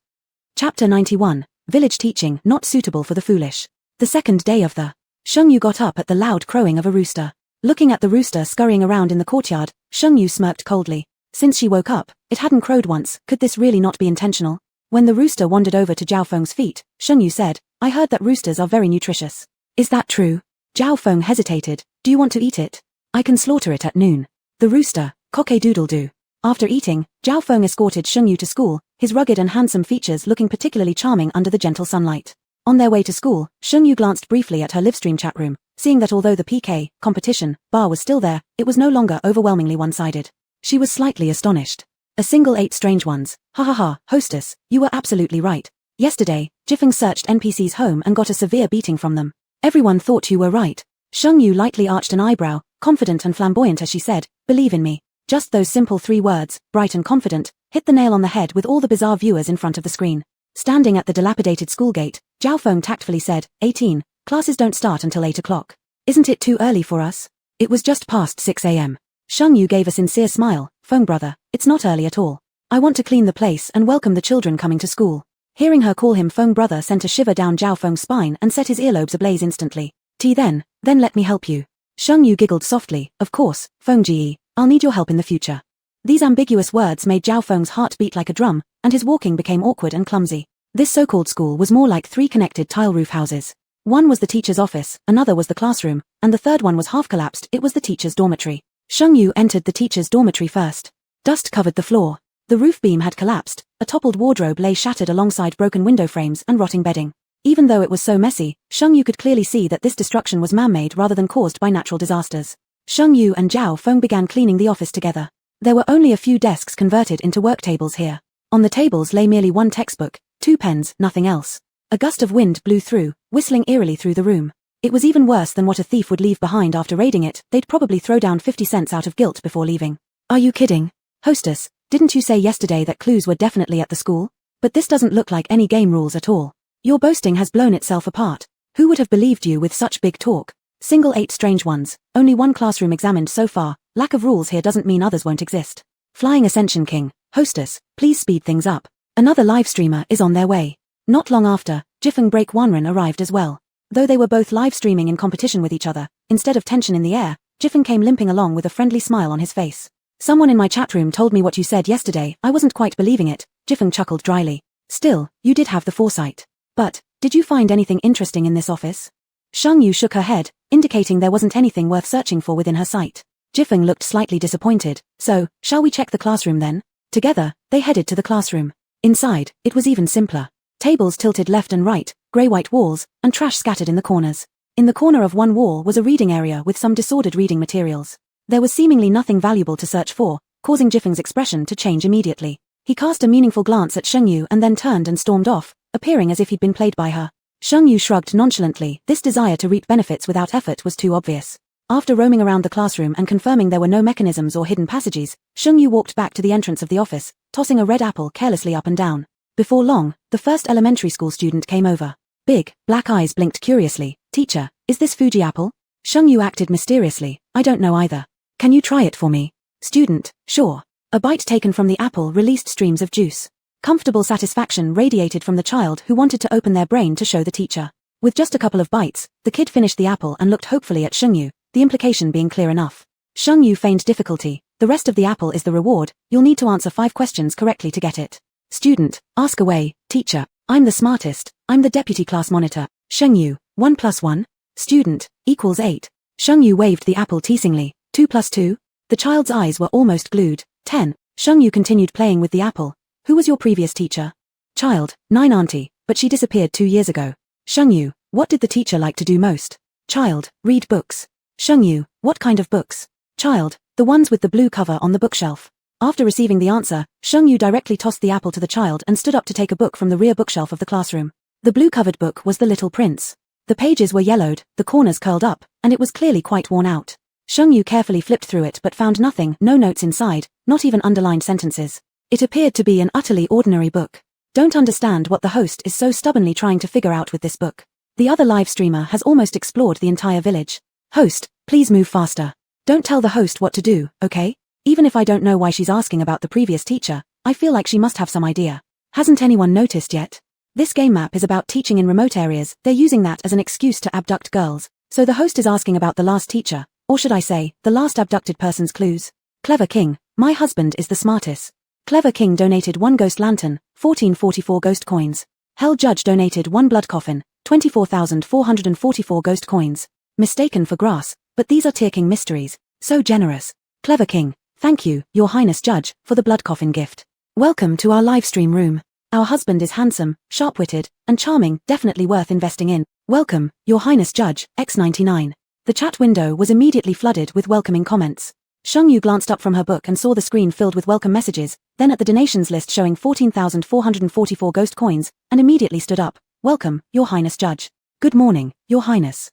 Chapter 91, Village Teaching Not Suitable for the Foolish. The second day of the Sheng Yu got up at the loud crowing of a rooster. Looking at the rooster scurrying around in the courtyard, Sheng Yu smirked coldly. Since she woke up, it hadn't crowed once. Could this really not be intentional? When the rooster wandered over to Zhao Feng's feet, Sheng Yu said, "I heard that roosters are very nutritious. Is that true?" Zhao Feng hesitated. "Do you want to eat it? I can slaughter it at noon." The rooster, cock-a-doodle-doo. After eating, Zhao Feng escorted Sheng Yu to school, his rugged and handsome features looking particularly charming under the gentle sunlight. On their way to school, Sheng Yu glanced briefly at her livestream chat room, seeing that although the PK competition bar was still there, it was no longer overwhelmingly one-sided. She was slightly astonished. A single 8 strange ones. Ha ha ha, hostess, you were absolutely right. Yesterday, Jifeng searched NPC's home and got a severe beating from them. Everyone thought you were right. Sheng Yu lightly arched an eyebrow, confident and flamboyant as she said, "Believe in me." Just those simple 3 words, bright and confident, hit the nail on the head with all the bizarre viewers in front of the screen. Standing at the dilapidated school gate, Zhao Feng tactfully said, 18, classes don't start until 8 o'clock. Isn't it too early for us? It was just past 6 a.m. Sheng Yu gave a sincere smile. Feng brother, it's not early at all. I want to clean the place and welcome the children coming to school. Hearing her call him Feng brother sent a shiver down Zhao Feng's spine and set his earlobes ablaze instantly. Then let me help you. Sheng Yu giggled softly. Of course, Feng Ji, I'll need your help in the future. These ambiguous words made Zhao Feng's heart beat like a drum, and his walking became awkward and clumsy. This so-called school was more like 3 connected tile roof houses. One was the teacher's office, another was the classroom, and the third one was half collapsed. It was the teacher's dormitory. Sheng Yu entered the teacher's dormitory first. Dust covered the floor. The roof beam had collapsed, a toppled wardrobe lay shattered alongside broken window frames and rotting bedding. Even though it was so messy, Sheng Yu could clearly see that this destruction was man-made rather than caused by natural disasters. Sheng Yu and Zhao Feng began cleaning the office together. There were only a few desks converted into work tables here. On the tables lay merely one textbook, 2 pens, nothing else. A gust of wind blew through, whistling eerily through the room. It was even worse than what a thief would leave behind after raiding it. They'd probably throw down 50 cents out of guilt before leaving. Are you kidding? Hostess, didn't you say yesterday that clues were definitely at the school? But this doesn't look like any game rules at all. Your boasting has blown itself apart. Who would have believed you with such big talk? Single 8 strange ones, only one classroom examined so far. Lack of rules here doesn't mean others won't exist. Flying Ascension King, hostess, please speed things up. Another live streamer is on their way. Not long after, Jifeng Break Wanren arrived as well. Though they were both live streaming in competition with each other, instead of tension in the air, Jifeng came limping along with a friendly smile on his face. Someone in my chat room told me what you said yesterday. I wasn't quite believing it, Jifeng chuckled dryly. Still, you did have the foresight. But, did you find anything interesting in this office? Shang Yu shook her head, indicating there wasn't anything worth searching for within her sight. Jifeng looked slightly disappointed. So, shall we check the classroom then? Together, they headed to the classroom. Inside, it was even simpler. Tables tilted left and right, grey-white walls, and trash scattered in the corners. In the corner of one wall was a reading area with some disordered reading materials. There was seemingly nothing valuable to search for, causing Jifeng's expression to change immediately. He cast a meaningful glance at Shang Yu and then turned and stormed off, appearing as if he'd been played by her. Shang Yu shrugged nonchalantly. This desire to reap benefits without effort was too obvious. After roaming around the classroom and confirming there were no mechanisms or hidden passages, Shang Yu walked back to the entrance of the office, tossing a red apple carelessly up and down. Before long, the first elementary school student came over. Big, black eyes blinked curiously. Teacher, is this Fuji apple? Shang Yu acted mysteriously. I don't know either. Can you try it for me? Student, sure. A bite taken from the apple released streams of juice. Comfortable satisfaction radiated from the child who wanted to open their brain to show the teacher. With just a couple of bites, the kid finished the apple and looked hopefully at Shang Yu, the implication being clear enough. Shang Yu feigned difficulty. The rest of the apple is the reward. You'll need to answer 5 questions correctly to get it. Student, ask away. Teacher, I'm the smartest. I'm the deputy class monitor. Shang Yu, 1 + 1. Student, equals 8. Shang Yu waved the apple teasingly. 2 + 2? The child's eyes were almost glued. 10. Shang Yu continued playing with the apple. Who was your previous teacher? Child, 9 auntie, but she disappeared 2 years ago. Shang Yu, what did the teacher like to do most? Child, read books. Shang Yu, what kind of books? Child, the ones with the blue cover on the bookshelf. After receiving the answer, Shang Yu directly tossed the apple to the child and stood up to take a book from the rear bookshelf of the classroom. The blue-covered book was The Little Prince. The pages were yellowed, the corners curled up, and it was clearly quite worn out. Shang Yu carefully flipped through it but found nothing, no notes inside, not even underlined sentences. It appeared to be an utterly ordinary book. Don't understand what the host is so stubbornly trying to figure out with this book. The other live streamer has almost explored the entire village. Host, please move faster. Don't tell the host what to do, okay? Even if I don't know why she's asking about the previous teacher, I feel like she must have some idea. Hasn't anyone noticed yet? This game map is about teaching in remote areas. They're using that as an excuse to abduct girls. So the host is asking about the last teacher, or should I say, the last abducted person's clues. Clever King, my husband is the smartest. Clever King donated 1 ghost lantern, 1444 ghost coins. Hell Judge donated 1 blood coffin, 24,444 ghost coins. Mistaken for grass, but these are Tier King mysteries. So generous. Clever King, thank you, Your Highness Judge, for the blood coffin gift. Welcome to our livestream room. Our husband is handsome, sharp-witted, and charming, definitely worth investing in. Welcome, Your Highness Judge, X99. The chat window was immediately flooded with welcoming comments. Shang Yu glanced up from her book and saw the screen filled with welcome messages, then at the donations list showing 14,444 ghost coins, and immediately stood up. Welcome, Your Highness Judge. Good morning, Your Highness.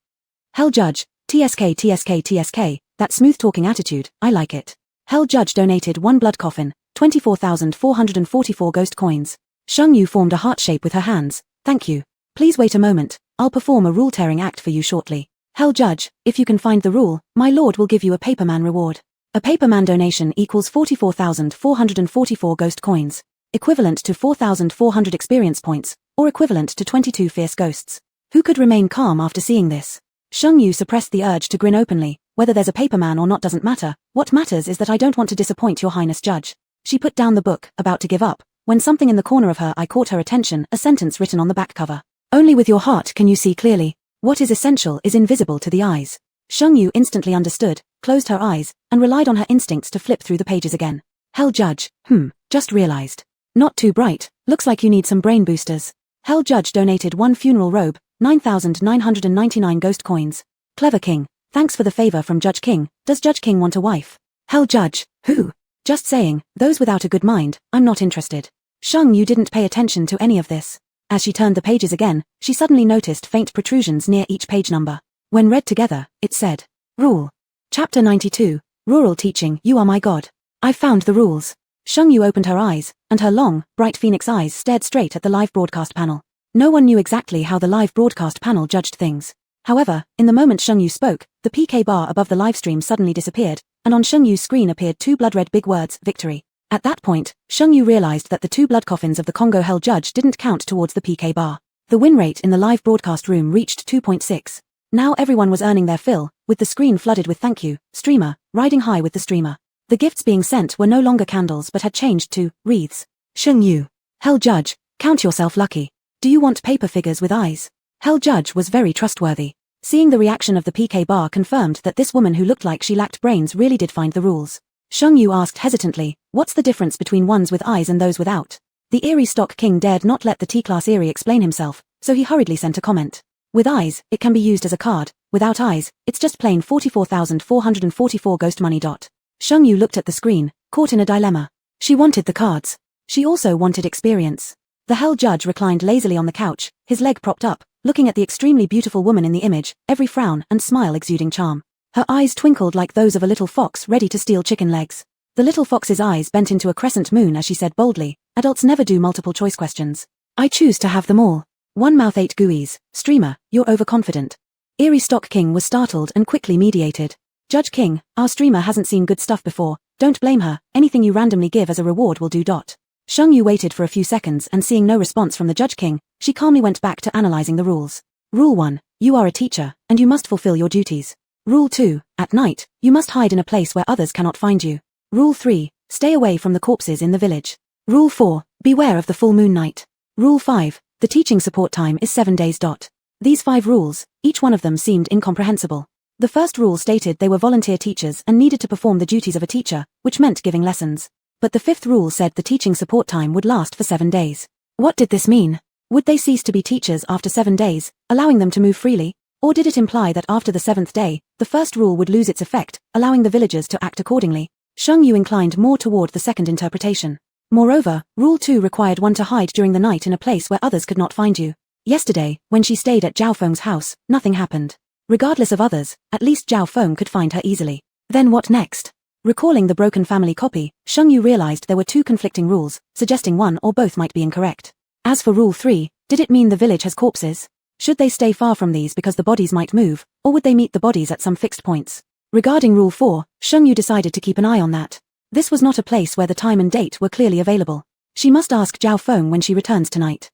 Hell Judge, TSK TSK TSK, that smooth-talking attitude, I like it. Hell Judge donated 1 blood coffin, 24,444 ghost coins. Shang Yu formed a heart shape with her hands. Thank you. Please wait a moment, I'll perform a rule-tearing act for you shortly. Hell Judge, if you can find the rule, my lord will give you a paperman reward. A paperman donation equals 44,444 ghost coins, equivalent to 4,400 experience points, or equivalent to 22 fierce ghosts. Who could remain calm after seeing this? Shang Yu suppressed the urge to grin openly. Whether there's a paperman or not doesn't matter. What matters is that I don't want to disappoint Your Highness Judge. She put down the book, about to give up, when something in the corner of her eye caught her attention, a sentence written on the back cover. Only with your heart can you see clearly. What is essential is invisible to the eyes. Shang Yu instantly understood, closed her eyes, and relied on her instincts to flip through the pages again. Hell Judge, just realized. Not too bright, looks like you need some brain boosters. Hell Judge donated 1 funeral robe, 9,999 ghost coins. Clever King, thanks for the favor from Judge King. Does Judge King want a wife? Hell Judge, who? Just saying, those without a good mind, I'm not interested. Sheng Yu didn't pay attention to any of this. As she turned the pages again, she suddenly noticed faint protrusions near each page number. When read together, it said, Rule. Chapter 92, Rural Teaching, You Are My God. I found the rules. Sheng Yu opened her eyes, and her long, bright phoenix eyes stared straight at the live broadcast panel. No one knew exactly how the live broadcast panel judged things. However, in the moment Sheng Yu spoke, the PK bar above the livestream suddenly disappeared, and on Sheng Yu's screen appeared two blood-red big words, Victory. At that point, Sheng Yu realized that the two blood coffins of the Congo Hell judge didn't count towards the PK bar. The win rate in the live broadcast room reached 2.6. Now everyone was earning their fill, with the screen flooded with thank you, streamer, riding high with the streamer. The gifts being sent were no longer candles but had changed to wreaths. Sheng Yu. Hell Judge, count yourself lucky. Do you want paper figures with eyes? Hell Judge was very trustworthy. Seeing the reaction of the PK bar confirmed that this woman who looked like she lacked brains really did find the rules. Sheng Yu asked hesitantly, what's the difference between ones with eyes and those without? The Eerie Stock King dared not let the T-Class Eerie explain himself, so he hurriedly sent a comment. With eyes, it can be used as a card. Without eyes, it's just plain 44,444 ghost money. Sheng Yu looked at the screen, caught in a dilemma. She wanted the cards. She also wanted experience. The Hell Judge reclined lazily on the couch, his leg propped up, looking at the extremely beautiful woman in the image, every frown and smile exuding charm. Her eyes twinkled like those of a little fox ready to steal chicken legs. The little fox's eyes bent into a crescent moon as she said boldly, adults never do multiple choice questions. I choose to have them all. One mouth 8 gooeys, streamer, you're overconfident. Eerie Stock King was startled and quickly mediated. Judge King, our streamer hasn't seen good stuff before, don't blame her, anything you randomly give as a reward will do. Sheng Yu waited for a few seconds and seeing no response from the Judge King, she calmly went back to analyzing the rules. Rule 1, you are a teacher, and you must fulfill your duties. Rule 2, at night, you must hide in a place where others cannot find you. Rule 3, stay away from the corpses in the village. Rule 4, beware of the full moon night. Rule 5, the teaching support time is 7 days. These 5 rules, each one of them seemed incomprehensible. The first rule stated they were volunteer teachers and needed to perform the duties of a teacher, which meant giving lessons. But the 5th rule said the teaching support time would last for 7 days. What did this mean? Would they cease to be teachers after 7 days, allowing them to move freely? Or did it imply that after the 7th day, the first rule would lose its effect, allowing the villagers to act accordingly? Sheng Yu inclined more toward the second interpretation. Moreover, Rule 2 required one to hide during the night in a place where others could not find you. Yesterday, when she stayed at Zhao Feng's house, nothing happened. Regardless of others, at least Zhao Feng could find her easily. Then what next? Recalling the broken family copy, Sheng Yu realized there were 2 conflicting rules, suggesting one or both might be incorrect. As for Rule 3, did it mean the village has corpses? Should they stay far from these because the bodies might move, or would they meet the bodies at some fixed points? Regarding Rule 4, Sheng Yu decided to keep an eye on that. This was not a place where the time and date were clearly available. She must ask Zhao Feng when she returns tonight.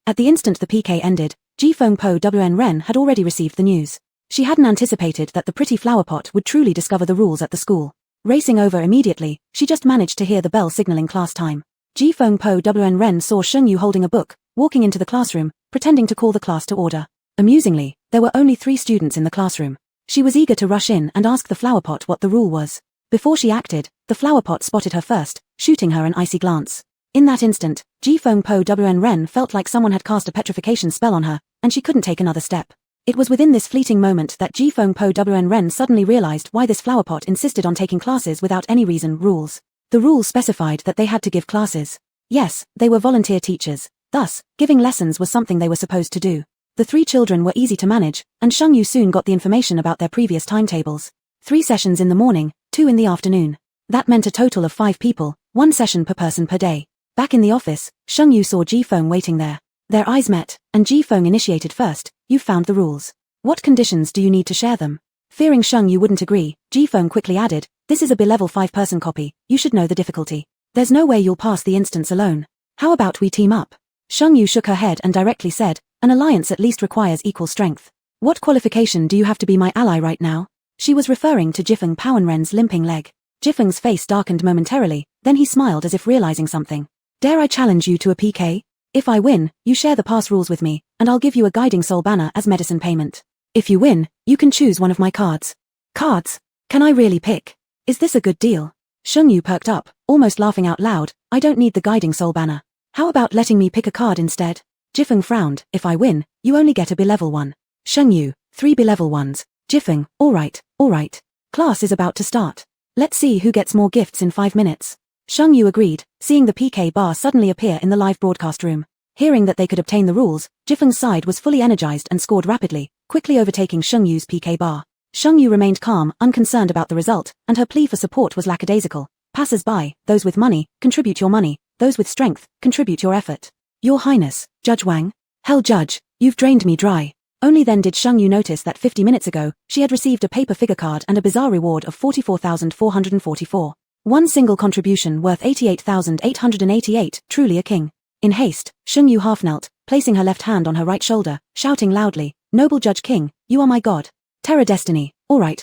At the instant the PK ended, Ji Feng Po Wn Ren had already received the news. She hadn't anticipated that the pretty flower pot would truly discover the rules at the school. Racing over immediately, she just managed to hear the bell signaling class time. Ji Feng Po Wn Ren saw Sheng Yu holding a book, walking into the classroom, pretending to call the class to order. Amusingly, there were only 3 students in the classroom. She was eager to rush in and ask the flower pot what the rule was. Before she acted, the flower pot spotted her first, shooting her an icy glance. In that instant, Ji Feng Po Wn Ren felt like someone had cast a petrification spell on her, and she couldn't take another step. It was within this fleeting moment that Ji Feng Po Wn Ren suddenly realized why this flower pot insisted on taking classes without any reason. Rules. The rules specified that they had to give classes. Yes, they were volunteer teachers. Thus, giving lessons was something they were supposed to do. The 3 children were easy to manage, and Sheng Yu soon got the information about their previous timetables. 3 sessions in the morning, 2 in the afternoon. That meant a total of 5 people, 1 session per person per day. Back in the office, Sheng Yu saw Ji Feng waiting there. Their eyes met, and Ji Feng initiated first. You've found the rules. What conditions do you need to share them? Fearing Sheng Yu wouldn't agree, Ji Feng quickly added, this is a B-level 5-person copy, you should know the difficulty. There's no way you'll pass the instance alone. How about we team up? Sheng Yu shook her head and directly said, an alliance at least requires equal strength. What qualification do you have to be my ally right now? She was referring to Jifeng Powenren's limping leg. Jifeng's face darkened momentarily, then he smiled as if realizing something. Dare I challenge you to a PK? If I win, you share the pass rules with me, and I'll give you a guiding soul banner as medicine payment. If you win, you can choose one of my cards. Cards? Can I really pick? Is this a good deal? Sheng Yu perked up, almost laughing out loud. I don't need the guiding soul banner. How about letting me pick a card instead? Jifeng frowned. If I win, you only get a B-level 1. Sheng Yu, 3 B-level 1s. Jifeng, alright. Class is about to start. Let's see who gets more gifts in 5 minutes. Sheng Yu agreed, seeing the PK bar suddenly appear in the live broadcast room. Hearing that they could obtain the rules, Jifeng's side was fully energized and scored rapidly, quickly overtaking Sheng Yu's PK bar. Sheng Yu remained calm, unconcerned about the result, and her plea for support was lackadaisical. Passers-by, those with money, contribute your money, those with strength, contribute your effort. Your Highness, Judge Wang. Hell Judge, you've drained me dry. Only then did Sheng Yu notice that 50 minutes ago, she had received a paper figure card and a bizarre reward of 44,444. One single contribution worth 88,888, truly a king. In haste, Sheng Yu half knelt, placing her left hand on her right shoulder, shouting loudly, "Noble Judge King, you are my god. Terror Destiny, all right,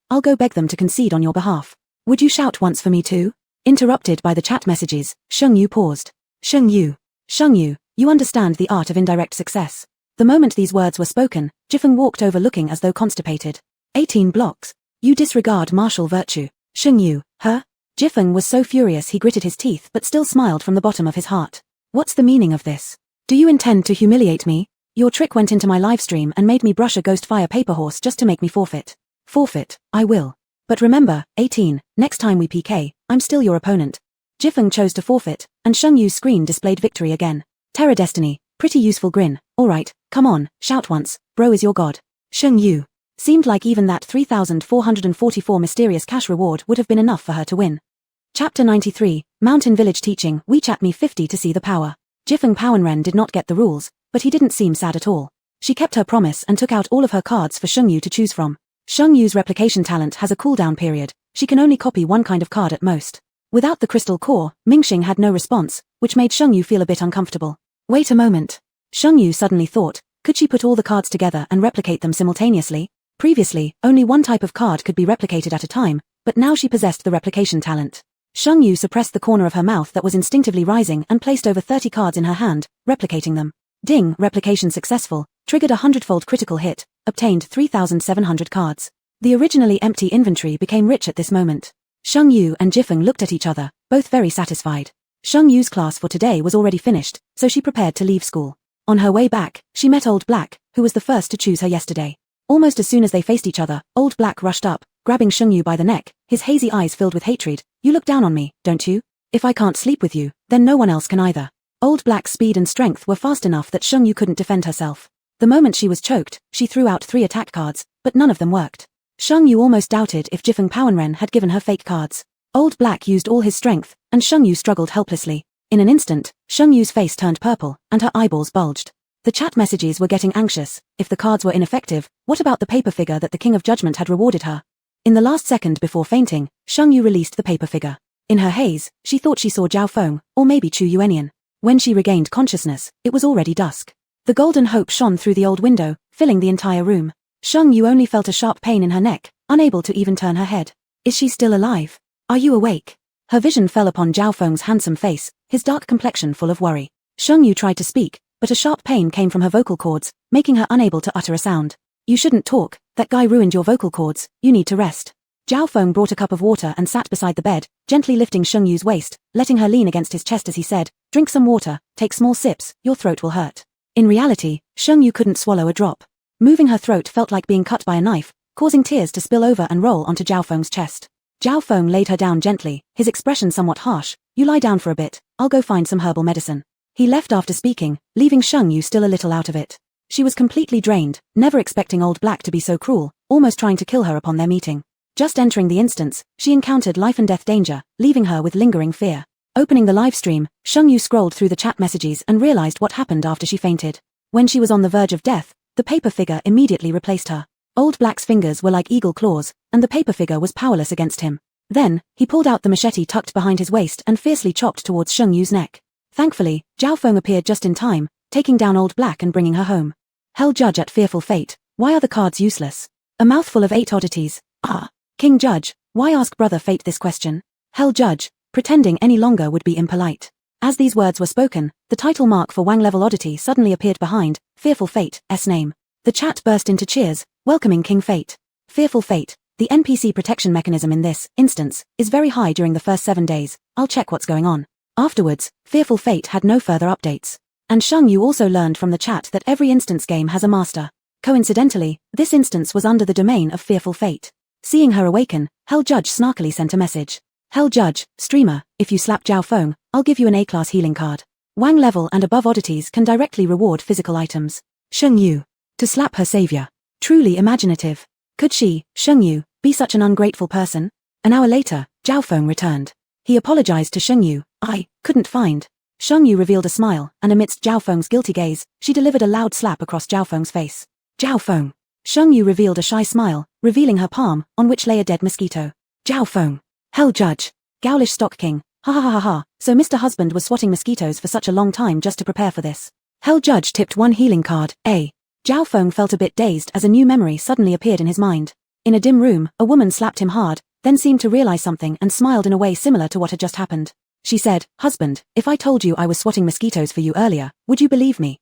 I'll go beg them to concede on your behalf. Would you shout once for me too?" Interrupted by the chat messages, Sheng Yu paused. Sheng Yu, you understand the art of indirect success. The moment these words were spoken, Jifeng walked over looking as though constipated. 18 blocks. You disregard martial virtue. Sheng Yu, huh? Jifeng was so furious he gritted his teeth but still smiled from the bottom of his heart. What's the meaning of this? Do you intend to humiliate me? Your trick went into my livestream and made me brush a ghost fire paper horse just to make me forfeit. Forfeit, I will. But remember, 18, next time we PK, I'm still your opponent. Jifeng chose to forfeit, and Sheng Yu's screen displayed victory again. Terror Destiny, pretty useful grin. Alright, come on, shout once, bro is your god. Sheng Yu. Seemed like even that 3,444 mysterious cash reward would have been enough for her to win. Chapter 93, Mountain Village Teaching, WeChat me 50 to see the power. Jifeng Powenren did not get the rules, but he didn't seem sad at all. She kept her promise and took out all of her cards for Sheng Yu to choose from. Sheng Yu's replication talent has a cooldown period, she can only copy one kind of card at most. Without the crystal core, Mingxing had no response, which made Sheng Yu feel a bit uncomfortable. Wait a moment. Sheng Yu suddenly thought, could she put all the cards together and replicate them simultaneously? Previously, only one type of card could be replicated at a time, but now she possessed the replication talent. Sheng Yu suppressed the corner of her mouth that was instinctively rising and placed over 30 cards in her hand, replicating them. Ding, replication successful, triggered a 100-fold critical hit, obtained 3,700 cards. The originally empty inventory became rich at this moment. Sheng Yu and Jifeng looked at each other, both very satisfied. Sheng Yu's class for today was already finished, so she prepared to leave school. On her way back, she met Old Black, who was the first to choose her yesterday. Almost as soon as they faced each other, Old Black rushed up, grabbing Sheng Yu by the neck, his hazy eyes filled with hatred. You look down on me, don't you? If I can't sleep with you, then no one else can either. Old Black's speed and strength were fast enough that Sheng Yu couldn't defend herself. The moment she was choked, she threw out 3 attack cards, but none of them worked. Sheng Yu almost doubted if Jifeng Powenren had given her fake cards. Old Black used all his strength, and Sheng Yu struggled helplessly. In an instant, Sheng Yu's face turned purple, and her eyeballs bulged. The chat messages were getting anxious. If the cards were ineffective, what about the paper figure that the King of Judgment had rewarded her? In the last second before fainting, Sheng Yu released the paper figure. In her haze, she thought she saw Zhao Feng, or maybe Chu Yuanian. When she regained consciousness, it was already dusk. The golden hope shone through the old window, filling the entire room. Sheng Yu only felt a sharp pain in her neck, unable to even turn her head. Is she still alive? Are you awake? Her vision fell upon Zhao Feng's handsome face, his dark complexion full of worry. Sheng Yu tried to speak, but a sharp pain came from her vocal cords, making her unable to utter a sound. You shouldn't talk, that guy ruined your vocal cords, you need to rest. Zhao Feng brought a cup of water and sat beside the bed, gently lifting Sheng Yu's waist, letting her lean against his chest as he said, drink some water, take small sips, your throat will hurt. In reality, Sheng Yu couldn't swallow a drop. Moving her throat felt like being cut by a knife, causing tears to spill over and roll onto Zhao Feng's chest. Zhao Feng laid her down gently, his expression somewhat harsh. You lie down for a bit, I'll go find some herbal medicine. He left after speaking, leaving Sheng Yu still a little out of it. She was completely drained, never expecting Old Black to be so cruel, almost trying to kill her upon their meeting. Just entering the instance, she encountered life and death danger, leaving her with lingering fear. Opening the livestream, Sheng Yu scrolled through the chat messages and realized what happened after she fainted. When she was on the verge of death, the paper figure immediately replaced her. Old Black's fingers were like eagle claws, and the paper figure was powerless against him. Then, he pulled out the machete tucked behind his waist and fiercely chopped towards Sheng Yu's neck. Thankfully, Zhao Feng appeared just in time, taking down Old Black and bringing her home. Hell Judge at Fearful Fate, why are the cards useless? A mouthful of 8 oddities. King Judge, why ask Brother Fate this question? Hell Judge, pretending any longer would be impolite. As these words were spoken, the title mark for Wang level oddity suddenly appeared behind Fearful Fate's name. The chat burst into cheers, welcoming King Fate. Fearful Fate, the NPC protection mechanism in this instance, is very high during the first 7 days. I'll check what's going on. Afterwards, Fearful Fate had no further updates. And Sheng Yu also learned from the chat that every instance game has a master. Coincidentally, this instance was under the domain of Fearful Fate. Seeing her awaken, Hell Judge snarkily sent a message. Hell Judge, Streamer, if you slap Zhao Feng, I'll give you an A-class healing card. Wang level and above oddities can directly reward physical items. Sheng Yu. To slap her savior. Truly imaginative. Could she, Sheng Yu, be such an ungrateful person? An hour later, Zhao Feng returned. He apologized to Sheng Yu. I couldn't find. Sheng Yu revealed a smile, and amidst Zhao Feng's guilty gaze, she delivered a loud slap across Zhao Feng's face. Zhao Feng. Sheng Yu revealed a shy smile, revealing her palm, on which lay a dead mosquito. Zhao Feng. Hell Judge. Gowlish Stock King. Ha ha ha ha ha, so Mr. Husband was swatting mosquitoes for such a long time just to prepare for this. Hell Judge tipped one healing card, A. Zhao Feng felt a bit dazed as a new memory suddenly appeared in his mind. In a dim room, a woman slapped him hard, then seemed to realize something and smiled in a way similar to what had just happened. She said, Husband, if I told you I was swatting mosquitoes for you earlier, would you believe me?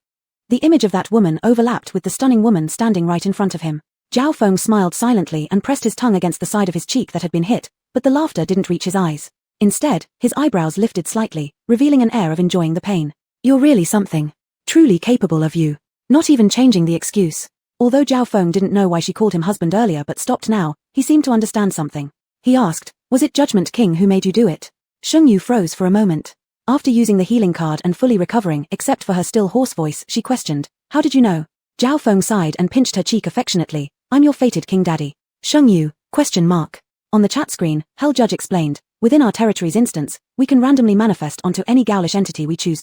The image of that woman overlapped with the stunning woman standing right in front of him. Zhao Feng smiled silently and pressed his tongue against the side of his cheek that had been hit, but the laughter didn't reach his eyes. Instead, his eyebrows lifted slightly, revealing an air of enjoying the pain. You're really something. Truly capable of you. Not even changing the excuse. Although Zhao Feng didn't know why she called him husband earlier but stopped now, he seemed to understand something. He asked, was it Judgment King who made you do it? Sheng Yu froze for a moment. After using the healing card and fully recovering except for her still hoarse voice, she questioned, how did you know? Zhao Feng sighed and pinched her cheek affectionately. I'm your fated king daddy. Sheng Yu, question mark. On the chat screen, Hell Judge explained, within our territory's instance, we can randomly manifest onto any Gowlish entity we choose.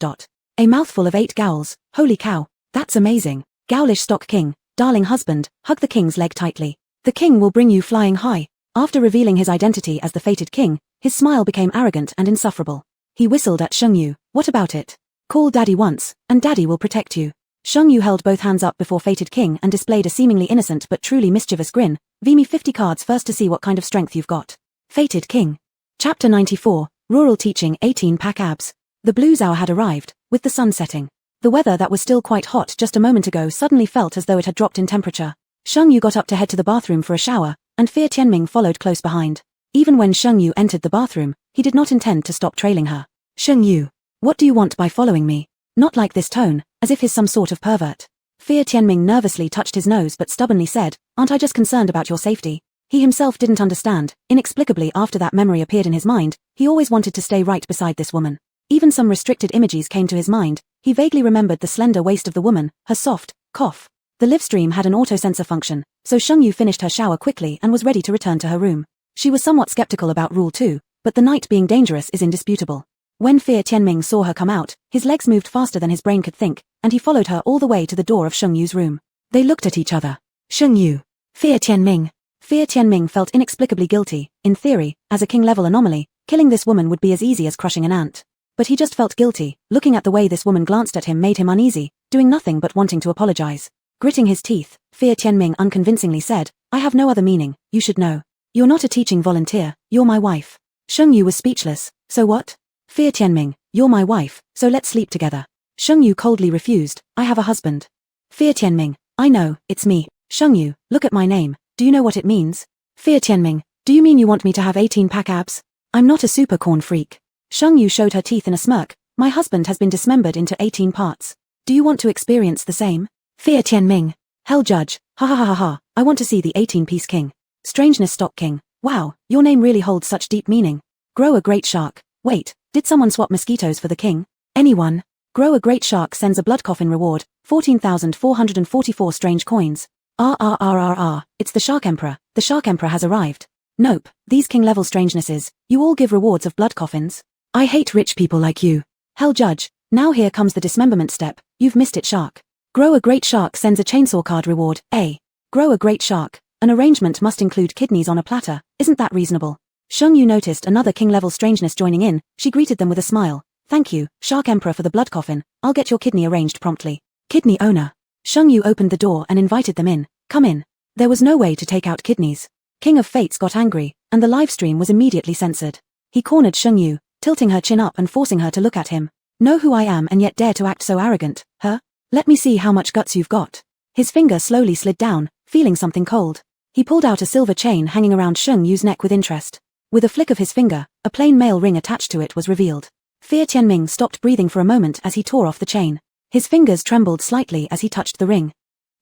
A mouthful of 8 Gowls, holy cow, that's amazing. Gowlish Stock King, darling husband, hug the king's leg tightly. The king will bring you flying high. After revealing his identity as the fated king, his smile became arrogant and insufferable. He whistled at Sheng Yu, what about it? Call daddy once, and daddy will protect you. Sheng Yu held both hands up before fated king and displayed a seemingly innocent but truly mischievous grin. V me 50 cards first to see what kind of strength you've got. Fated king. Chapter 94, Rural Teaching 18-pack abs. The blues hour had arrived, with the sun setting. The weather that was still quite hot just a moment ago suddenly felt as though it had dropped in temperature. Sheng Yu got up to head to the bathroom for a shower, and Fear Tianming followed close behind. Even when Sheng Yu entered the bathroom, he did not intend to stop trailing her. Sheng Yu, what do you want by following me? Not like this tone, as if he's some sort of pervert. Fear Tianming nervously touched his nose but stubbornly said, aren't I just concerned about your safety? He himself didn't understand. Inexplicably after that memory appeared in his mind, he always wanted to stay right beside this woman. Even some restricted images came to his mind. He vaguely remembered the slender waist of the woman, her soft cough. The live stream had an auto-sensor function, so Sheng Yu finished her shower quickly and was ready to return to her room. She was somewhat skeptical about Rule 2, but the night being dangerous is indisputable. When Fear Tianming saw her come out, his legs moved faster than his brain could think, and he followed her all the way to the door of Sheng Yu's room. They looked at each other. Sheng Yu. Fear Tianming. Fear Tianming felt inexplicably guilty. In theory, as a king-level anomaly, killing this woman would be as easy as crushing an ant. But he just felt guilty. Looking at the way this woman glanced at him made him uneasy, doing nothing but wanting to apologize. Gritting his teeth, Fear Tianming unconvincingly said, I have no other meaning, you should know. You're not a teaching volunteer, you're my wife. Sheng Yu was speechless. So what? Fear Tianming, you're my wife, so let's sleep together. Sheng Yu coldly refused, I have a husband. Fear Tianming, I know, it's me. Sheng Yu, look at my name, do you know what it means? Fear Tianming, do you mean you want me to have 18-pack abs? I'm not a super corn freak. Sheng Yu showed her teeth in a smirk, my husband has been dismembered into 18 parts. Do you want to experience the same? Fear Tianming, Hell Judge, ha ha ha ha ha, I want to see the 18-piece king. Strangeness Stock King, wow, your name really holds such deep meaning. Grow a great shark, wait, did someone swap mosquitoes for the king? Anyone? Grow a great shark sends a blood coffin reward, 14,444 strange coins. It's the Shark Emperor has arrived. Nope, these king-level strangenesses, you all give rewards of blood coffins. I hate rich people like you. Hell Judge, now here comes the dismemberment step, you've missed it shark. Grow a great shark sends a chainsaw card reward, A. Grow a great shark, an arrangement must include kidneys on a platter, isn't that reasonable? Sheng Yu noticed another king-level strangeness joining in, she greeted them with a smile. Thank you, Shark Emperor for the blood coffin, I'll get your kidney arranged promptly. Kidney owner. Sheng Yu opened the door and invited them in, come in. There was no way to take out kidneys. King of Fates got angry, and the live stream was immediately censored. He cornered Sheng Yu, tilting her chin up and forcing her to look at him. Know who I am and yet dare to act so arrogant, huh? Let me see how much guts you've got. His finger slowly slid down, feeling something cold. He pulled out a silver chain hanging around Sheng Yu's neck with interest. With a flick of his finger, a plain male ring attached to it was revealed. Fear Tianming stopped breathing for a moment as he tore off the chain. His fingers trembled slightly as he touched the ring.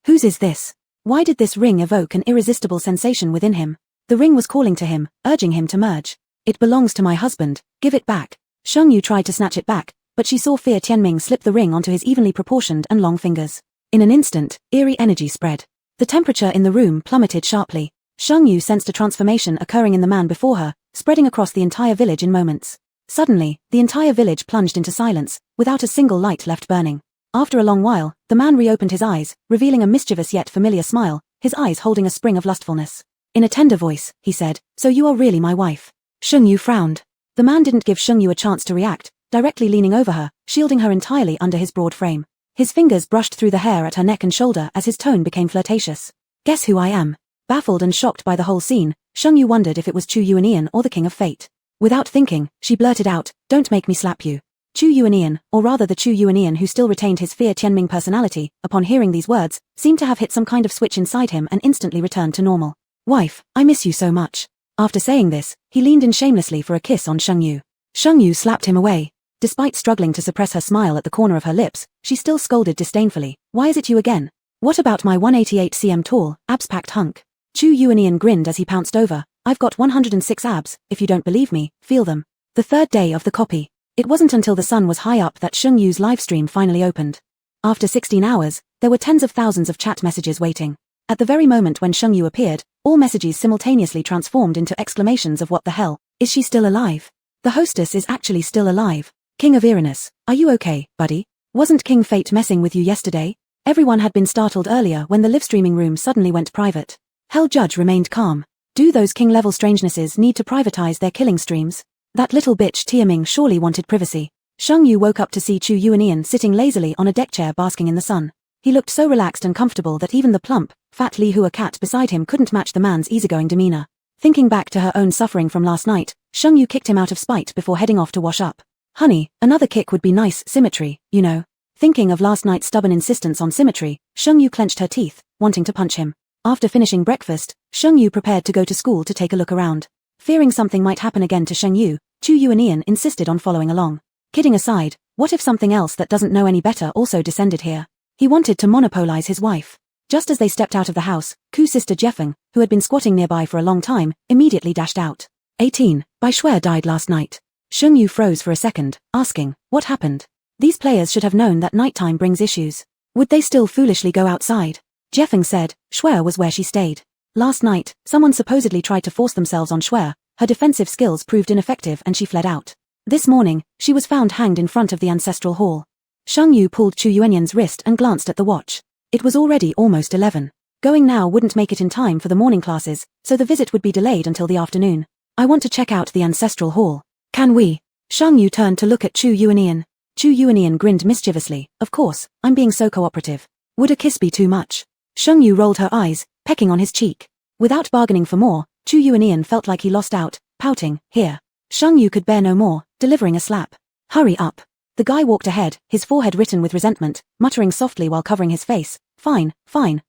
Whose is this? Why did this ring evoke an irresistible sensation within him? The ring was calling to him, urging him to merge. It belongs to my husband, give it back. Sheng Yu tried to snatch it back, but she saw Fear Tianming slip the ring onto his evenly proportioned and long fingers. In an instant, eerie energy spread. The temperature in the room plummeted sharply. Sheng Yu sensed a transformation occurring in the man before her, spreading across the entire village in moments. Suddenly, the entire village plunged into silence, without a single light left burning. After a long while, the man reopened his eyes, revealing a mischievous yet familiar smile, his eyes holding a spring of lustfulness. In a tender voice, he said, "So you are really my wife." Sheng Yu frowned. The man didn't give Sheng Yu a chance to react, directly leaning over her, shielding her entirely under his broad frame. His fingers brushed through the hair at her neck and shoulder as his tone became flirtatious. "Guess who I am?" Baffled and shocked by the whole scene, Sheng Yu wondered if it was Chu Yuanian or the King of Fate. Without thinking, she blurted out, "Don't make me slap you." Chu Yuanian, or rather the Chu Yuanian who still retained his Fear Tianming personality, upon hearing these words, seemed to have hit some kind of switch inside him and instantly returned to normal. "Wife, I miss you so much." After saying this, he leaned in shamelessly for a kiss on Sheng Yu. Sheng Yu slapped him away. Despite struggling to suppress her smile at the corner of her lips, she still scolded disdainfully, "Why is it you again? What about my 188 cm tall, abs-packed hunk?" Chu Yuanian grinned as he pounced over, "I've got 106 abs, if you don't believe me, feel them." The third day of the copy. It wasn't until the sun was high up that Sheng Yu's livestream finally opened. After 16 hours, there were tens of thousands of chat messages waiting. At the very moment when Sheng Yu appeared, all messages simultaneously transformed into exclamations of "What the hell? Is she still alive? The hostess is actually still alive. King of Eerinus, are you okay, buddy? Wasn't King Fate messing with you yesterday?" Everyone had been startled earlier when the live-streaming room suddenly went private. Hell Judge remained calm. Do those king-level strangenesses need to privatize their killing streams? That little bitch Tiaming surely wanted privacy. Sheng Yu woke up to see Chu Yuanian sitting lazily on a deck chair basking in the sun. He looked so relaxed and comfortable that even the plump, fat Li Hua cat beside him couldn't match the man's easygoing demeanor. Thinking back to her own suffering from last night, Sheng Yu kicked him out of spite before heading off to wash up. "Honey, another kick would be nice, symmetry, you know." Thinking of last night's stubborn insistence on symmetry, Sheng Yu clenched her teeth, wanting to punch him. After finishing breakfast, Sheng Yu prepared to go to school to take a look around. Fearing something might happen again to Sheng Yu, Chu Yuanian insisted on following along. Kidding aside, what if something else that doesn't know any better also descended here? He wanted to monopolize his wife. Just as they stepped out of the house, Ku's sister Jeffeng, who had been squatting nearby for a long time, immediately dashed out. 18. Bai Shuai died last night. Sheng Yu froze for a second, asking, what happened? These players should have known that nighttime brings issues. Would they still foolishly go outside? Jeffeng said, Shuai was where she stayed. Last night, someone supposedly tried to force themselves on Shuai. Her defensive skills proved ineffective and she fled out. This morning, she was found hanged in front of the ancestral hall. Sheng Yu pulled Chu Yuanian's wrist and glanced at the watch. It was already almost 11. Going now wouldn't make it in time for the morning classes, so the visit would be delayed until the afternoon. I want to check out the ancestral hall. Can we? Sheng Yu turned to look at Chu Yuanian. Chu Yuanian grinned mischievously. Of course, I'm being so cooperative. Would a kiss be too much? Sheng Yu rolled her eyes, pecking on his cheek. Without bargaining for more, Chu Yuanian felt like he lost out, pouting, here. Sheng Yu could bear no more, delivering a slap. Hurry up. The guy walked ahead, his forehead written with resentment, muttering softly while covering his face. Fine,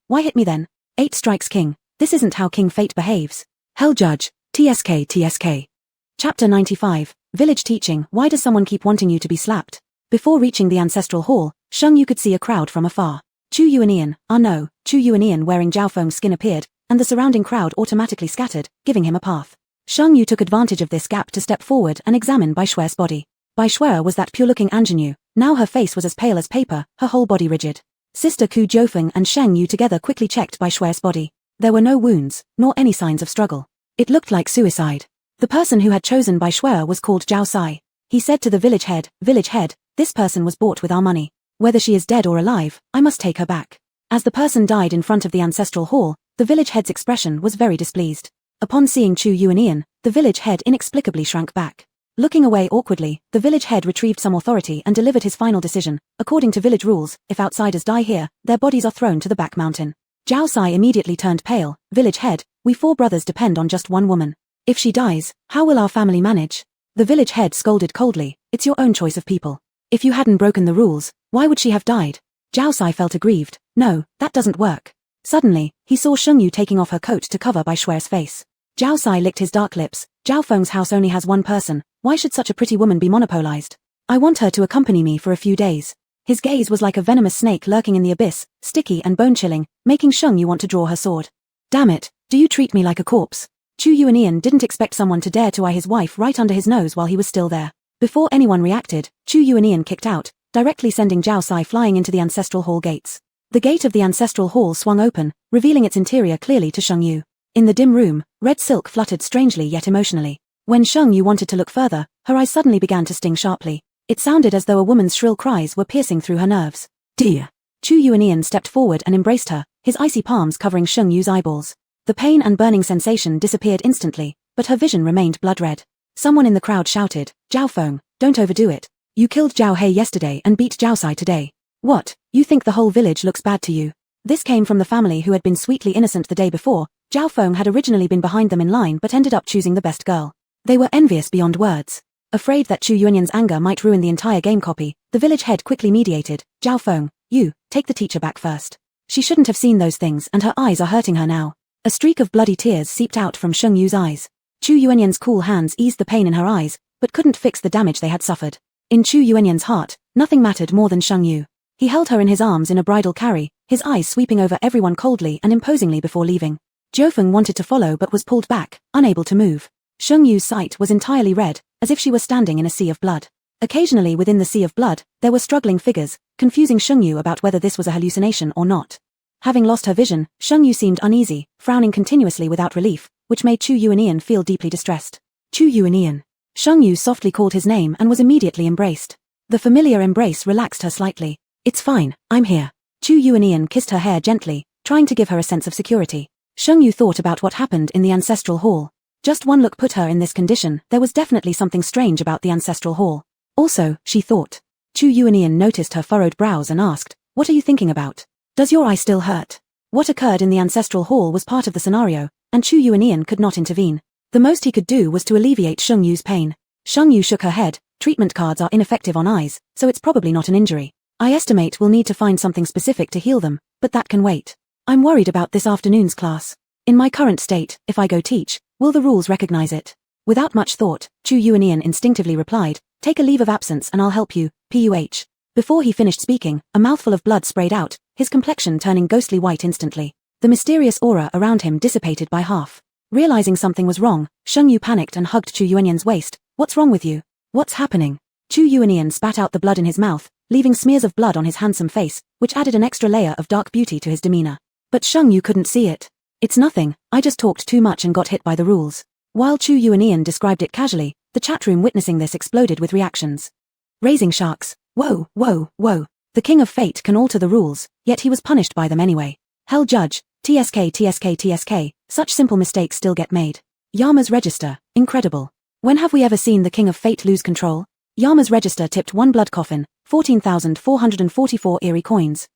why hit me then? 8 strikes king. This isn't how King Fate behaves. Hell Judge, TSK. Chapter 95, Village Teaching. Why does someone keep wanting you to be slapped? Before reaching the ancestral hall, Sheng Yu could see a crowd from afar. Chu Yuanian, Chu Yuanian wearing Zhao Feng's skin appeared, and the surrounding crowd automatically scattered, giving him a path. Sheng Yu took advantage of this gap to step forward and examine Bai Shuai's body. Bai Shuai was that pure-looking ingenue. Now her face was as pale as paper, her whole body rigid. Sister Ku Jiufeng and Sheng Yu together quickly checked Bai Shuai's body. There were no wounds, nor any signs of struggle. It looked like suicide. The person who had chosen Bai Shuai was called Zhao Sai. He said to the village head, this person was bought with our money. Whether she is dead or alive, I must take her back. As the person died in front of the ancestral hall, the village head's expression was very displeased. Upon seeing Chu Yuanian, the village head inexplicably shrank back. Looking away awkwardly, the village head retrieved some authority and delivered his final decision. According to village rules, if outsiders die here, their bodies are thrown to the back mountain. Zhao Sai immediately turned pale. Village head, we 4 brothers depend on just one woman. If she dies, how will our family manage? The village head scolded coldly, it's your own choice of people. If you hadn't broken the rules, why would she have died? Zhao Sai felt aggrieved. No, that doesn't work. Suddenly, he saw Sheng Yu taking off her coat to cover Bai Shuai's face. Zhao Sai licked his dark lips. Zhao Feng's house only has one person. Why should such a pretty woman be monopolized? I want her to accompany me for a few days. His gaze was like a venomous snake lurking in the abyss, sticky and bone-chilling, making Sheng Yu want to draw her sword. Damn it, do you treat me like a corpse? Chu Yuanian didn't expect someone to dare to eye his wife right under his nose while he was still there. Before anyone reacted, Chu Yuanian kicked out, directly sending Zhao Sai flying into the ancestral hall gates. The gate of the ancestral hall swung open, revealing its interior clearly to Sheng Yu. In the dim room, red silk fluttered strangely yet emotionally. When Sheng Yu wanted to look further, her eyes suddenly began to sting sharply. It sounded as though a woman's shrill cries were piercing through her nerves. Dear! Chu Yuanian stepped forward and embraced her, his icy palms covering Sheng Yu's eyeballs. The pain and burning sensation disappeared instantly, but her vision remained blood red. Someone in the crowd shouted, Zhao Feng, don't overdo it. You killed Zhao He yesterday and beat Zhao Sai today. What, you think the whole village looks bad to you? This came from the family who had been sweetly innocent the day before. Zhao Feng had originally been behind them in line but ended up choosing the best girl. They were envious beyond words. Afraid that Chu Yuanian's anger might ruin the entire game copy, the village head quickly mediated, Zhao Feng, you, take the teacher back first. She shouldn't have seen those things and her eyes are hurting her now. A streak of bloody tears seeped out from Sheng Yu's eyes. Chu Yuanian's cool hands eased the pain in her eyes, but couldn't fix the damage they had suffered. In Chu Yuanian's heart, nothing mattered more than Sheng Yu. He held her in his arms in a bridal carry, his eyes sweeping over everyone coldly and imposingly before leaving. Jiufeng wanted to follow but was pulled back, unable to move. Sheng Yu's sight was entirely red, as if she were standing in a sea of blood. Occasionally within the sea of blood, there were struggling figures, confusing Sheng Yu about whether this was a hallucination or not. Having lost her vision, Sheng Yu seemed uneasy, frowning continuously without relief, which made Chu Yuanian feel deeply distressed. Chu Yuanian. Sheng Yu softly called his name and was immediately embraced. The familiar embrace relaxed her slightly. It's fine, I'm here. Chu Yuanian kissed her hair gently, trying to give her a sense of security. Sheng Yu thought about what happened in the ancestral hall. Just one look put her in this condition. There was definitely something strange about the ancestral hall. Also, she thought. Chu Yuanian noticed her furrowed brows and asked, what are you thinking about? Does your eye still hurt? What occurred in the ancestral hall was part of the scenario, and Chu Yuanian could not intervene. The most he could do was to alleviate Sheng Yu's pain. Sheng Yu shook her head. Treatment cards are ineffective on eyes, so it's probably not an injury. I estimate we'll need to find something specific to heal them, but that can wait. I'm worried about this afternoon's class. In my current state, if I go teach, will the rules recognize it? Without much thought, Chu Yuanian instinctively replied, take a leave of absence and I'll help you, PUH. Before he finished speaking, a mouthful of blood sprayed out, his complexion turning ghostly white instantly. The mysterious aura around him dissipated by half. Realizing something was wrong, Sheng Yu panicked and hugged Chu Yuanian's waist. What's wrong with you? What's happening? Chu Yuanian spat out the blood in his mouth, leaving smears of blood on his handsome face, which added an extra layer of dark beauty to his demeanor. But Sheng Yu couldn't see it. It's nothing, I just talked too much and got hit by the rules. While Chu Yuanian described it casually, the chat room witnessing this exploded with reactions. Raising sharks. Whoa, whoa, whoa. The King of Fate can alter the rules, yet he was punished by them anyway. Hell Judge, TSK TSK TSK, such simple mistakes still get made. Yama's Register, incredible. When have we ever seen the King of Fate lose control? Yama's Register tipped one blood coffin, 14,444 eerie coins.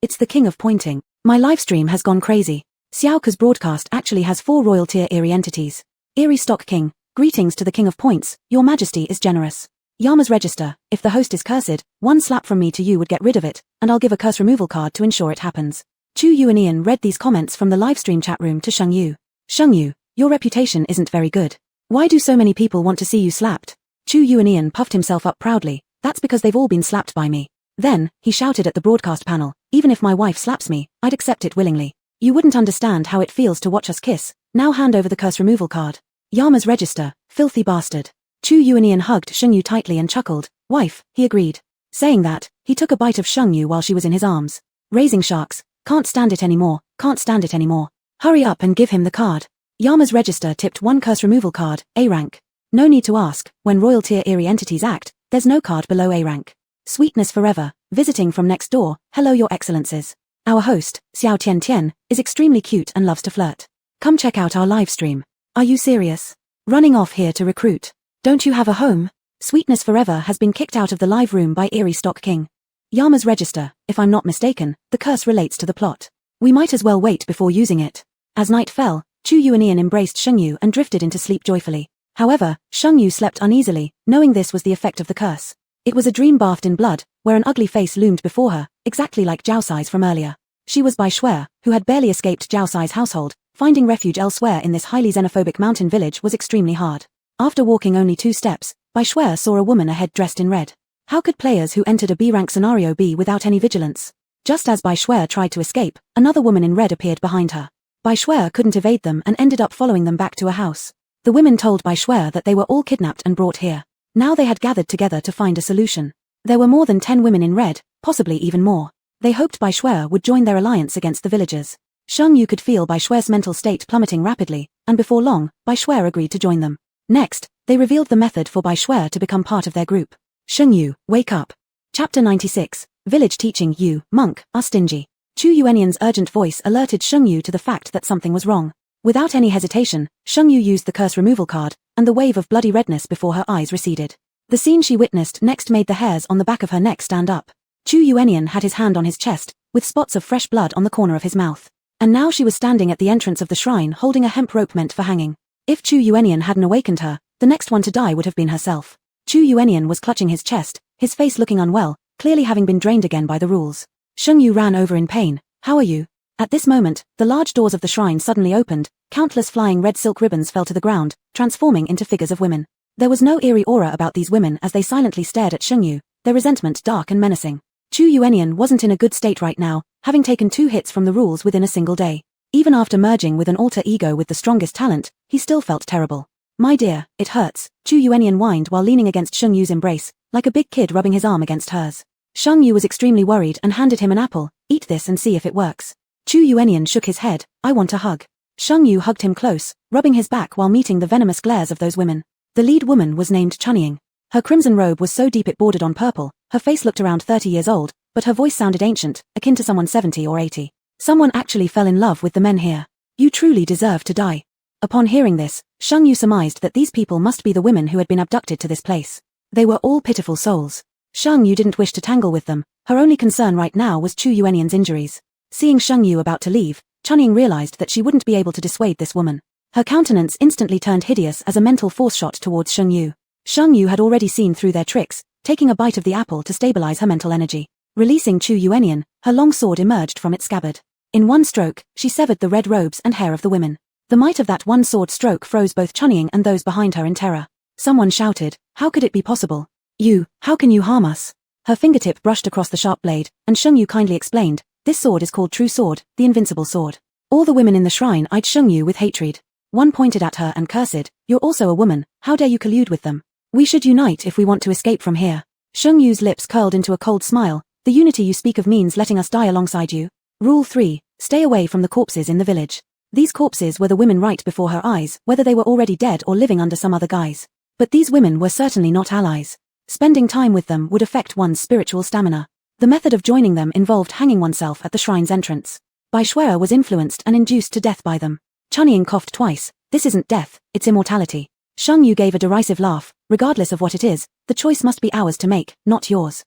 It's the King of Pointing. My livestream has gone crazy. Xiaoka's broadcast actually has 4 royal tier eerie entities. Eerie Stock King, greetings to the King of Points, your majesty is generous. Yama's Register, if the host is cursed, one slap from me to you would get rid of it, and I'll give a curse removal card to ensure it happens. Chu Yuanian read these comments from the livestream chat room to Sheng Yu. Sheng Yu, your reputation isn't very good. Why do so many people want to see you slapped? Chu Yuanian puffed himself up proudly. That's because they've all been slapped by me. Then, he shouted at the broadcast panel, even if my wife slaps me, I'd accept it willingly. You wouldn't understand how it feels to watch us kiss. Now hand over the curse removal card. Yama's Register, filthy bastard. Chu Yuanian hugged Sheng Yu tightly and chuckled. Wife, he agreed. Saying that, he took a bite of Sheng Yu while she was in his arms. Raising sharks. Can't stand it anymore, can't stand it anymore. Hurry up and give him the card. Yama's Register tipped one curse removal card, A rank. No need to ask, when royal tier eerie entities act, there's no card below A rank. Sweetness forever, visiting from next door, hello your excellences. Our host, Xiao Tian Tian, is extremely cute and loves to flirt. Come check out our live stream. Are you serious? Running off here to recruit. Don't you have a home? Sweetness forever has been kicked out of the live room by Eerie Stock King. Yama's Register, if I'm not mistaken, the curse relates to the plot. We might as well wait before using it. As night fell, Chu Yuanian embraced Sheng Yu and drifted into sleep joyfully. However, Sheng Yu slept uneasily, knowing this was the effect of the curse. It was a dream bathed in blood, where an ugly face loomed before her, exactly like Zhao Sai's from earlier. She was Bai Shuer, who had barely escaped Zhao Sai's household. Finding refuge elsewhere in this highly xenophobic mountain village was extremely hard. After walking only 2 steps, Bai Shuer saw a woman ahead dressed in red. How could players who entered a B-rank scenario be without any vigilance? Just as Bai Shuer tried to escape, another woman in red appeared behind her. Bai Shuai couldn't evade them and ended up following them back to a house. The women told Bai Shuai that they were all kidnapped and brought here. Now they had gathered together to find a solution. There were more than 10 women in red, possibly even more. They hoped Bai Shuai would join their alliance against the villagers. Sheng Yu could feel Bai Shuai's mental state plummeting rapidly, and before long, Bai Shuai agreed to join them. Next, they revealed the method for Bai Shuai to become part of their group. Sheng Yu, wake up. Chapter 96. Village teaching you, monk, are stingy. Chu Yuanian's urgent voice alerted Sheng Yu to the fact that something was wrong. Without any hesitation, Sheng Yu used the curse removal card, and the wave of bloody redness before her eyes receded. The scene she witnessed next made the hairs on the back of her neck stand up. Chu Yuanian had his hand on his chest, with spots of fresh blood on the corner of his mouth. And now she was standing at the entrance of the shrine holding a hemp rope meant for hanging. If Chu Yuanian hadn't awakened her, the next one to die would have been herself. Chu Yuanian was clutching his chest, his face looking unwell, clearly having been drained again by the rules. Sheng Yu ran over in pain. How are you? At this moment, the large doors of the shrine suddenly opened, countless flying red silk ribbons fell to the ground, transforming into figures of women. There was no eerie aura about these women as they silently stared at Sheng Yu, their resentment dark and menacing. Chu Yuanian wasn't in a good state right now, having taken 2 hits from the rules within a single day. Even after merging with an alter ego with the strongest talent, he still felt terrible. My dear, it hurts, Chu Yuanian whined while leaning against Sheng Yu's embrace, like a big kid rubbing his arm against hers. Sheng Yu was extremely worried and handed him an apple. Eat this and see if it works. Chu Yuanian shook his head. I want a hug. Sheng Yu hugged him close, rubbing his back while meeting the venomous glares of those women. The lead woman was named Chunying. Her crimson robe was so deep it bordered on purple, her face looked around 30 years old, but her voice sounded ancient, akin to someone 70 or 80. Someone actually fell in love with the men here. You truly deserve to die. Upon hearing this, Sheng Yu surmised that these people must be the women who had been abducted to this place. They were all pitiful souls. Sheng Yu didn't wish to tangle with them, her only concern right now was Chu Yuanian's injuries. Seeing Sheng Yu about to leave, Chunying realized that she wouldn't be able to dissuade this woman. Her countenance instantly turned hideous as a mental force shot towards Sheng Yu. Sheng Yu had already seen through their tricks, taking a bite of the apple to stabilize her mental energy. Releasing Chu Yuanian, her long sword emerged from its scabbard. In one stroke, she severed the red robes and hair of the women. The might of that one sword stroke froze both Chunying and those behind her in terror. Someone shouted, how could it be possible? You, how can you harm us? Her fingertip brushed across the sharp blade, and Sheng Yu kindly explained, this sword is called True Sword, the invincible sword. All the women in the shrine eyed Sheng Yu with hatred. One pointed at her and cursed, you're also a woman, how dare you collude with them? We should unite if we want to escape from here. Sheng Yu's lips curled into a cold smile, the unity you speak of means letting us die alongside you. Rule 3, stay away from the corpses in the village. These corpses were the women right before her eyes, whether they were already dead or living under some other guise. But these women were certainly not allies. Spending time with them would affect one's spiritual stamina. The method of joining them involved hanging oneself at the shrine's entrance. Bai Shuai was influenced and induced to death by them. Chunying coughed twice. This isn't death, it's immortality. Sheng Yu gave a derisive laugh. Regardless of what it is, the choice must be ours to make, not yours.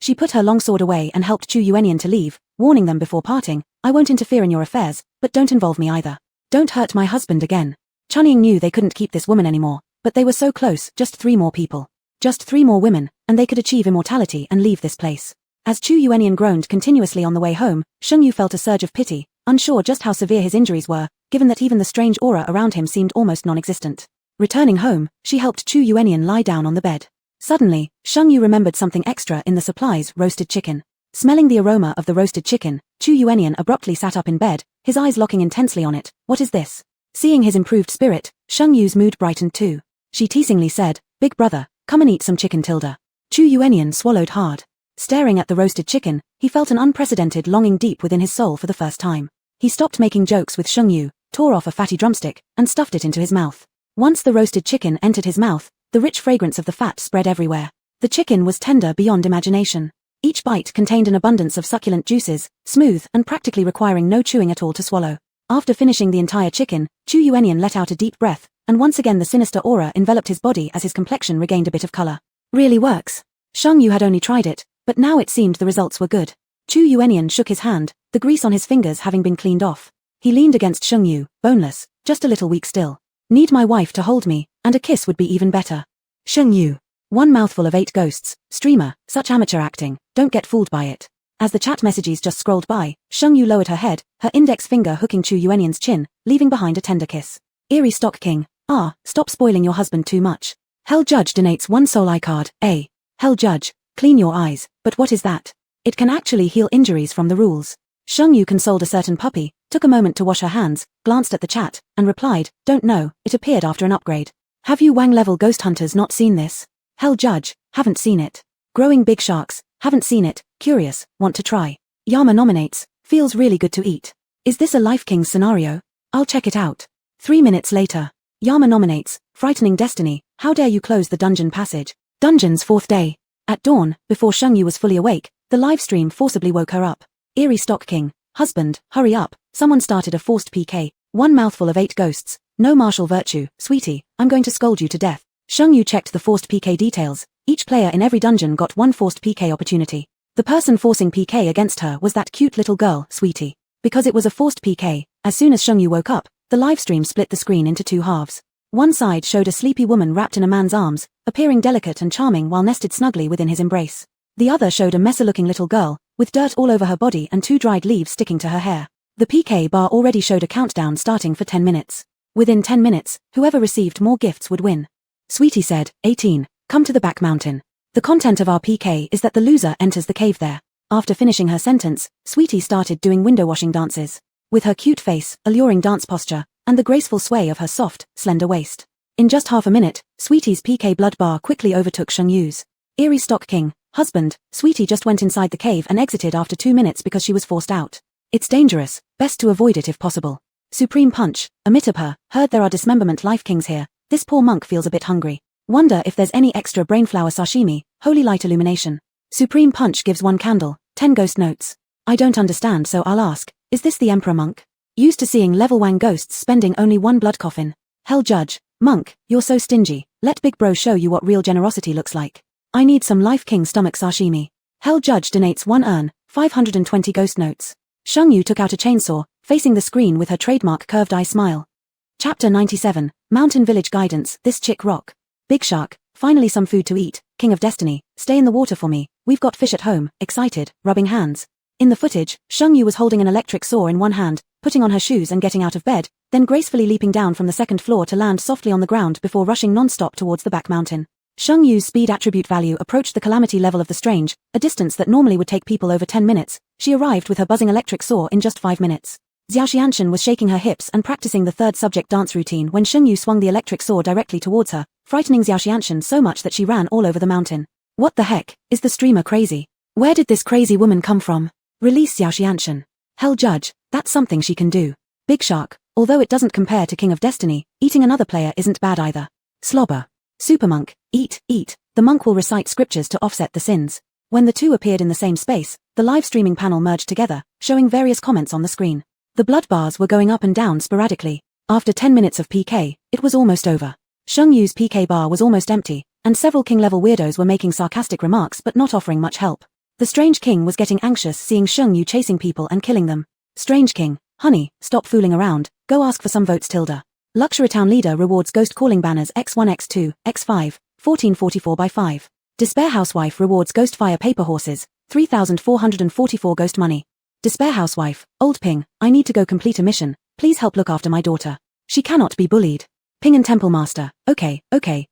She put her long sword away and helped Chu Yuanian to leave, warning them before parting, I won't interfere in your affairs, but don't involve me either. Don't hurt my husband again. Chunying knew they couldn't keep this woman anymore, but they were so close, just 3 more people. Just 3 more women, and they could achieve immortality and leave this place. As Chu Yuanian groaned continuously on the way home, Sheng Yu felt a surge of pity, unsure just how severe his injuries were, given that even the strange aura around him seemed almost non-existent. Returning home, she helped Chu Yuanian lie down on the bed. Suddenly, Sheng Yu remembered something extra in the supplies, roasted chicken. Smelling the aroma of the roasted chicken, Chu Yuanian abruptly sat up in bed, his eyes locking intensely on it. What is this? Seeing his improved spirit, Sheng Yu's mood brightened too. She teasingly said, Big brother, come and eat some chicken Tilda. Chu Yuanian swallowed hard. Staring at the roasted chicken, he felt an unprecedented longing deep within his soul for the first time. He stopped making jokes with Sheng Yu, tore off a fatty drumstick, and stuffed it into his mouth. Once the roasted chicken entered his mouth, the rich fragrance of the fat spread everywhere. The chicken was tender beyond imagination. Each bite contained an abundance of succulent juices, smooth and practically requiring no chewing at all to swallow. After finishing the entire chicken, Chu Yuanian let out a deep breath, and once again the sinister aura enveloped his body as his complexion regained a bit of color. Really works. Sheng Yu had only tried it, but now it seemed the results were good. Chu Yuanian shook his hand, the grease on his fingers having been cleaned off. He leaned against Sheng Yu, boneless, just a little weak still. Need my wife to hold me, and a kiss would be even better. Sheng Yu. One mouthful of 8 ghosts, streamer, such amateur acting, don't get fooled by it. As the chat messages just scrolled by, Sheng Yu lowered her head, her index finger hooking Chu Yuanian's chin, leaving behind a tender kiss. Eerie Stock King. Stop spoiling your husband too much. Hell Judge donates 1 soul eye card. Hell Judge, clean your eyes, but what is that? It can actually heal injuries from the rules. Sheng Yu consoled a certain puppy, took a moment to wash her hands, glanced at the chat, and replied, "Don't know, it appeared after an upgrade. Have you Wang-level ghost hunters not seen this? Hell Judge, haven't seen it. Growing big sharks, haven't seen it, curious, want to try. Yama nominates, feels really good to eat. Is this a Life Kings scenario? I'll check it out." 3 minutes later. Yama nominates, frightening destiny, how dare you close the dungeon passage. Dungeon's 4th day. At dawn, before Shengyu was fully awake, the livestream forcibly woke her up. Eerie Stock King, husband, hurry up, someone started a forced PK, 1 mouthful of 8 ghosts, no martial virtue, sweetie, I'm going to scold you to death. Shengyu checked the forced PK details, each player in every dungeon got 1 forced PK opportunity. The person forcing PK against her was that cute little girl, sweetie. Because it was a forced PK, as soon as Shengyu woke up, the livestream split the screen into 2 halves. One side showed a sleepy woman wrapped in a man's arms, appearing delicate and charming while nested snugly within his embrace. The other showed a messy-looking little girl, with dirt all over her body and 2 dried leaves sticking to her hair. The PK bar already showed a countdown starting for 10 minutes. Within 10 minutes, whoever received more gifts would win. Sweetie said, 18, come to the back mountain. The content of our PK is that the loser enters the cave there. After finishing her sentence, Sweetie started doing window washing dances. With her cute face, alluring dance posture, and the graceful sway of her soft, slender waist. In just half a minute, Sweetie's PK blood bar quickly overtook Shengyu's. Eerie Stock King, husband, Sweetie just went inside the cave and exited after 2 minutes because she was forced out. It's dangerous, best to avoid it if possible. Supreme Punch, Amitabha, heard there are dismemberment Life Kings here, this poor monk feels a bit hungry. Wonder if there's any extra brainflower sashimi, holy light illumination. Supreme Punch gives 1 candle, 10 ghost notes. I don't understand so I'll ask, is this the Emperor monk? Used to seeing level Wang ghosts spending only 1 blood coffin. Hell Judge, monk, you're so stingy, let big bro show you what real generosity looks like. I need some Life King stomach sashimi. Hell Judge donates 1 urn, 520 ghost notes. Shengyu took out a chainsaw, facing the screen with her trademark curved eye smile. Chapter 97, Mountain Village Guidance, this chick rock. Big Shark, finally some food to eat, King of Destiny, stay in the water for me, we've got fish at home, excited, rubbing hands. In the footage, Shengyu was holding an electric saw in one hand, putting on her shoes and getting out of bed, then gracefully leaping down from the 2nd floor to land softly on the ground before rushing non-stop towards the back mountain. Shengyu's speed attribute value approached the calamity level of the strange, a distance that normally would take people over 10 minutes, she arrived with her buzzing electric saw in just 5 minutes. Xiaoxianshan was shaking her hips and practicing the 3rd subject dance routine when Shengyu swung the electric saw directly towards her, frightening Xiaoxianshan so much that she ran all over the mountain. What the heck, is the streamer crazy? Where did this crazy woman come from? Release Xiaoxianshan. Hell Judge, that's something she can do. Big Shark, although it doesn't compare to King of Destiny, eating another player isn't bad either. Slobber. Supermonk, eat, the monk will recite scriptures to offset the sins. When the two appeared in the same space, the live streaming panel merged together, showing various comments on the screen. The blood bars were going up and down sporadically. After 10 minutes of PK, it was almost over. Shengyu's PK bar was almost empty, and several king-level weirdos were making sarcastic remarks but not offering much help. The Strange King was getting anxious seeing Shengyu chasing people and killing them. Strange King, honey, stop fooling around, go ask for some votes tilde. Luxury Town Leader rewards ghost calling banners X1 X2, X5, 1444 by 5. Despair Housewife rewards ghost fire paper horses, 3,444 ghost money. Despair Housewife, old Ping, I need to go complete a mission, please help look after my daughter. She cannot be bullied. Ping and Temple Master, okay,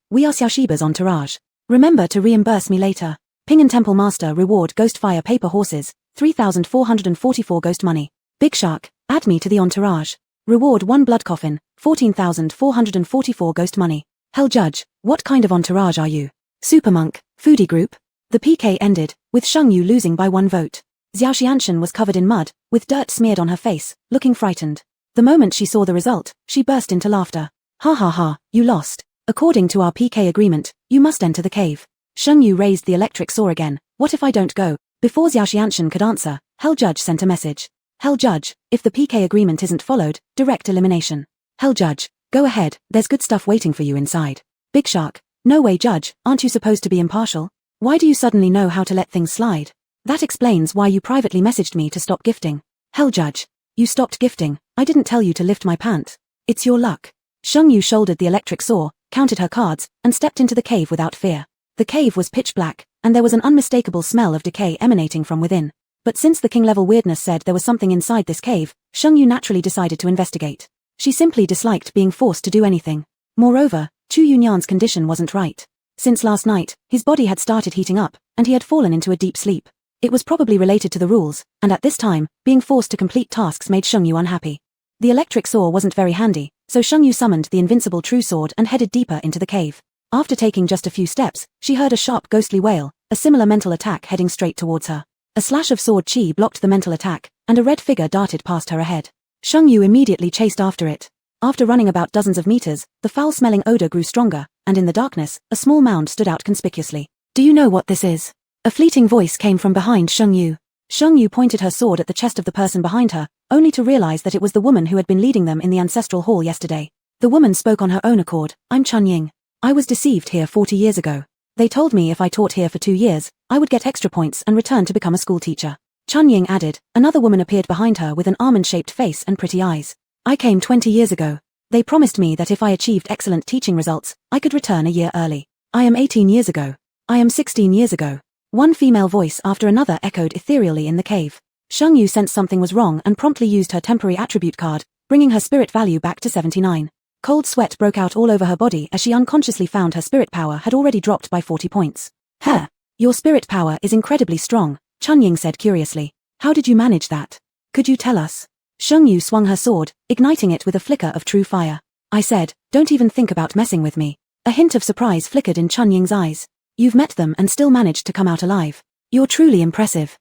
we are Xiaoshiba's entourage. Remember to reimburse me later. Ping and Temple Master reward ghost fire paper horses, 3,444 ghost money. Big Shark, add me to the entourage. Reward 1 blood coffin, 14,444 ghost money. Hell Judge, what kind of entourage are you? Supermonk, foodie group. The PK ended, with Shengyu losing by 1 vote. Xiaoxianshan was covered in mud, with dirt smeared on her face, looking frightened. The moment she saw the result, she burst into laughter. Ha ha ha, you lost. According to our PK agreement, you must enter the cave. Shengyu raised the electric saw again, what if I don't go? Before Xiaoxianshan could answer, Hell Judge sent a message. Hell Judge, if the PK agreement isn't followed, direct elimination. Hell Judge, go ahead, there's good stuff waiting for you inside. Big Shark, no way Judge, aren't you supposed to be impartial? Why do you suddenly know how to let things slide? That explains why you privately messaged me to stop gifting. Hell Judge, you stopped gifting, I didn't tell you to lift my pant. It's your luck. Shengyu shouldered the electric saw, counted her cards, and stepped into the cave without fear. The cave was pitch black, and there was an unmistakable smell of decay emanating from within. But since the king-level weirdness said there was something inside this cave, Shengyu naturally decided to investigate. She simply disliked being forced to do anything. Moreover, Chu Yunyan's condition wasn't right. Since last night, his body had started heating up, and he had fallen into a deep sleep. It was probably related to the rules, and at this time, being forced to complete tasks made Shengyu unhappy. The electric saw wasn't very handy, so Shengyu summoned the invincible true sword and headed deeper into the cave. After taking just a few steps, she heard a sharp ghostly wail, a similar mental attack heading straight towards her. A slash of sword chi blocked the mental attack, and a red figure darted past her ahead. Shengyu immediately chased after it. After running about dozens of meters, the foul-smelling odor grew stronger, and in the darkness, a small mound stood out conspicuously. "Do you know what this is?" A fleeting voice came from behind Shengyu. Shengyu pointed her sword at the chest of the person behind her, only to realize that it was the woman who had been leading them in the ancestral hall yesterday. The woman spoke on her own accord. "I'm Chunying. I was deceived here 40 years ago. They told me if I taught here for 2 years, I would get extra points and return to become a school teacher." Chunying added. Another woman appeared behind her with an almond-shaped face and pretty eyes. "I came 20 years ago. They promised me that if I achieved excellent teaching results, I could return a year early. I am 18 years ago. I am 16 years ago." One female voice after another echoed ethereally in the cave. Shengyu sensed something was wrong and promptly used her temporary attribute card, bringing her spirit value back to 79. Cold sweat broke out all over her body as she unconsciously found her spirit power had already dropped by 40 points. "Huh. Your spirit power is incredibly strong," Chunying said curiously. "How did you manage that? Could you tell us?" Shengyu swung her sword, igniting it with a flicker of true fire. "I said, don't even think about messing with me." A hint of surprise flickered in Chunying's eyes. "You've met them and still managed to come out alive. You're truly impressive."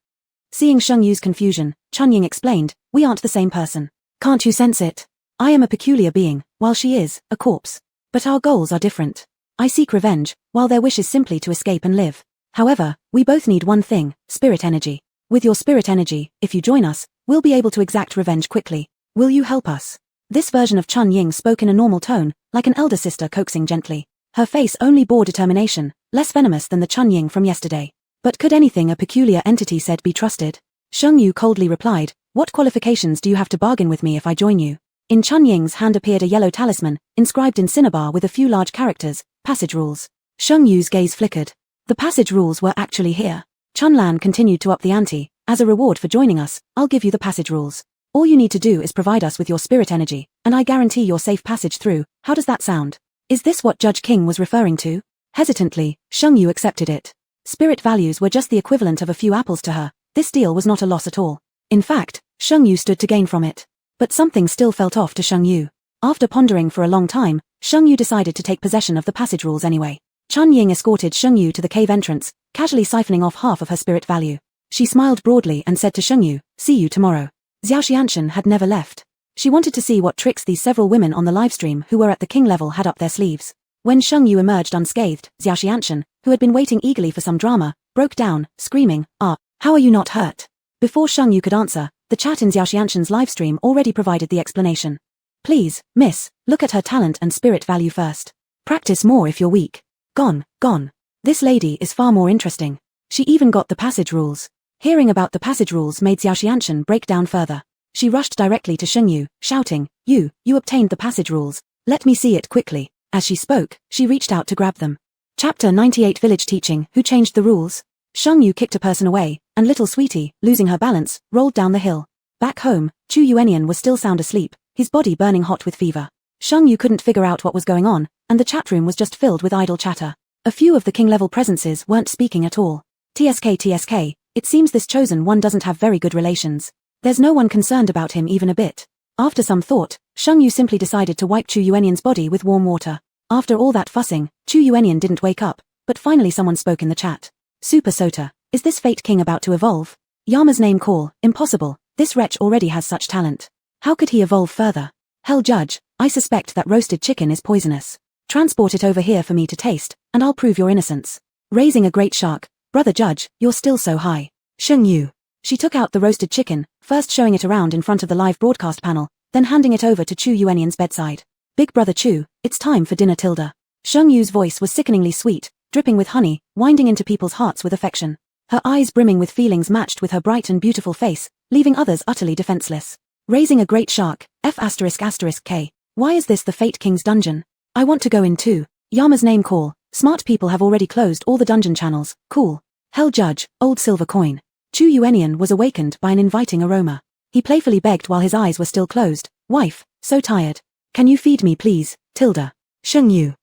Seeing Shengyu's confusion, Chunying explained, "We aren't the same person. Can't you sense it? I am a peculiar being, while she is a corpse. But our goals are different. I seek revenge, while their wish is simply to escape and live. However, we both need one thing, spirit energy. With your spirit energy, if you join us, we'll be able to exact revenge quickly. Will you help us?" This version of Chunying spoke in a normal tone, like an elder sister coaxing gently. Her face only bore determination, less venomous than the Chunying from yesterday. But could anything a peculiar entity said be trusted? Shengyu coldly replied, "What qualifications do you have to bargain with me if I join you?" In Chunying's hand appeared a yellow talisman, inscribed in cinnabar with a few large characters, "Passage Rules." Shengyu's gaze flickered. The passage rules were actually here. Chunlan continued to up the ante. "As a reward for joining us, I'll give you the passage rules. All you need to do is provide us with your spirit energy, and I guarantee your safe passage through. How does that sound?" Is this what Judge King was referring to? Hesitantly, Shengyu accepted it. Spirit values were just the equivalent of a few apples to her. This deal was not a loss at all. In fact, Shengyu stood to gain from it. But something still felt off to Shengyu. After pondering for a long time, Shengyu decided to take possession of the passage rules anyway. Chunying escorted Shengyu to the cave entrance, casually siphoning off half of her spirit value. She smiled broadly and said to Shengyu, "See you tomorrow." Xiaoxianshan had never left. She wanted to see what tricks these several women on the livestream who were at the king level had up their sleeves. When Shengyu emerged unscathed, Xiaoxianshan, who had been waiting eagerly for some drama, broke down, screaming, How are you not hurt?" Before Shengyu could answer, the chat in Xiaoxianshan's livestream already provided the explanation. "Please, miss, look at her talent and spirit value first. Practice more if you're weak. Gone. This lady is far more interesting. She even got the passage rules." Hearing about the passage rules made Xiaoxianshan break down further. She rushed directly to Shengyu, shouting, You obtained the passage rules. Let me see it quickly." As she spoke, she reached out to grab them. Chapter 98 Village Teaching. Who changed the rules? Shengyu kicked a person away, and little sweetie, losing her balance, rolled down the hill. Back home, Chu Yuanian was still sound asleep, his body burning hot with fever. Shengyu couldn't figure out what was going on, and the chat room was just filled with idle chatter. A few of the king-level presences weren't speaking at all. TSK, it seems this chosen one doesn't have very good relations. There's no one concerned about him even a bit. After some thought, Shengyu simply decided to wipe Chu Yuanian's body with warm water. After all that fussing, Chu Yuanian didn't wake up, but finally someone spoke in the chat. "Super Sota, is this Fate King about to evolve?" Yama's name call, impossible, this wretch already has such talent. How could he evolve further? "Hell Judge, I suspect that roasted chicken is poisonous. Transport it over here for me to taste, and I'll prove your innocence." Raising a great shark, "Brother Judge, you're still so high." Shengyu. She took out the roasted chicken, first showing it around in front of the live broadcast panel, then handing it over to Chu Yuanian's bedside. "Big Brother Chu, it's time for dinner Tilda." Shengyu's voice was sickeningly sweet, dripping with honey, winding into people's hearts with affection. Her eyes brimming with feelings matched with her bright and beautiful face, leaving others utterly defenseless. Raising a great shark, F***K. Why is this the Fate King's dungeon? I want to go in too. Yama's name call. Smart people have already closed all the dungeon channels. Cool. Hell Judge, old silver coin. Chu Yuanian was awakened by an inviting aroma. He playfully begged while his eyes were still closed. "Wife, so tired. Can you feed me please, Tilda?" Shengyu.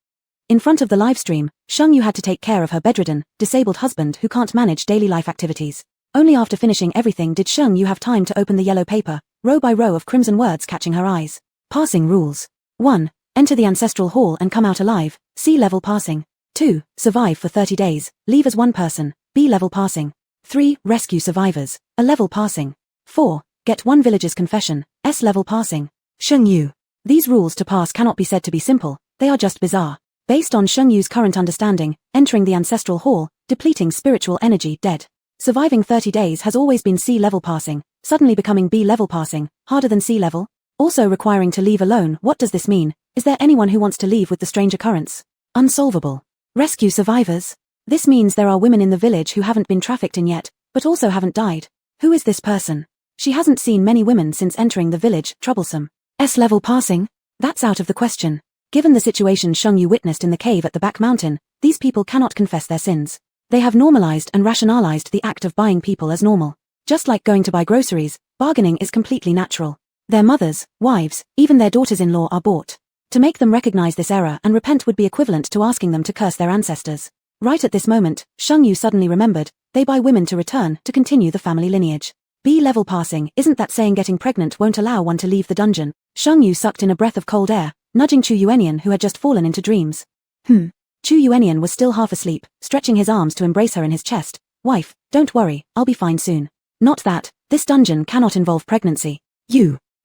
In front of the livestream, Shengyu had to take care of her bedridden, disabled husband who can't manage daily life activities. Only after finishing everything did Sheng Yu have time to open the yellow paper, row by row of crimson words catching her eyes. Passing rules. 1. Enter the ancestral hall and come out alive, C-level passing. 2. Survive for 30 days, leave as one person, B-level passing. 3. Rescue survivors, A-level passing. 4. Get one villager's confession, S-level passing. Sheng Yu. These rules to pass cannot be said to be simple, they are just bizarre. Based on Sheng Yu's current understanding, entering the ancestral hall, depleting spiritual energy, dead. Surviving 30 days has always been C-level passing, suddenly becoming B-level passing, harder than C-level. Also requiring to leave alone. What does this mean? Is there anyone who wants to leave with the strange occurrence? Unsolvable. Rescue survivors. This means there are women in the village who haven't been trafficked in yet, but also haven't died. Who is this person? She hasn't seen many women since entering the village. Troublesome. S-level passing? That's out of the question. Given the situation Sheng Yu witnessed in the cave at the back mountain, these people cannot confess their sins. They have normalized and rationalized the act of buying people as normal. Just like going to buy groceries, bargaining is completely natural. Their mothers, wives, even their daughters-in-law are bought. To make them recognize this error and repent would be equivalent to asking them to curse their ancestors. Right at this moment, Sheng Yu suddenly remembered, they buy women to return, to continue the family lineage. B-level passing, isn't that saying getting pregnant won't allow one to leave the dungeon? Sheng Yu sucked in a breath of cold air, nudging Chu Yuenian who had just fallen into dreams. Chu Yuenian was still half asleep, stretching his arms to embrace her in his chest. Wife, don't worry, I'll be fine soon. Not that, this dungeon cannot involve pregnancy.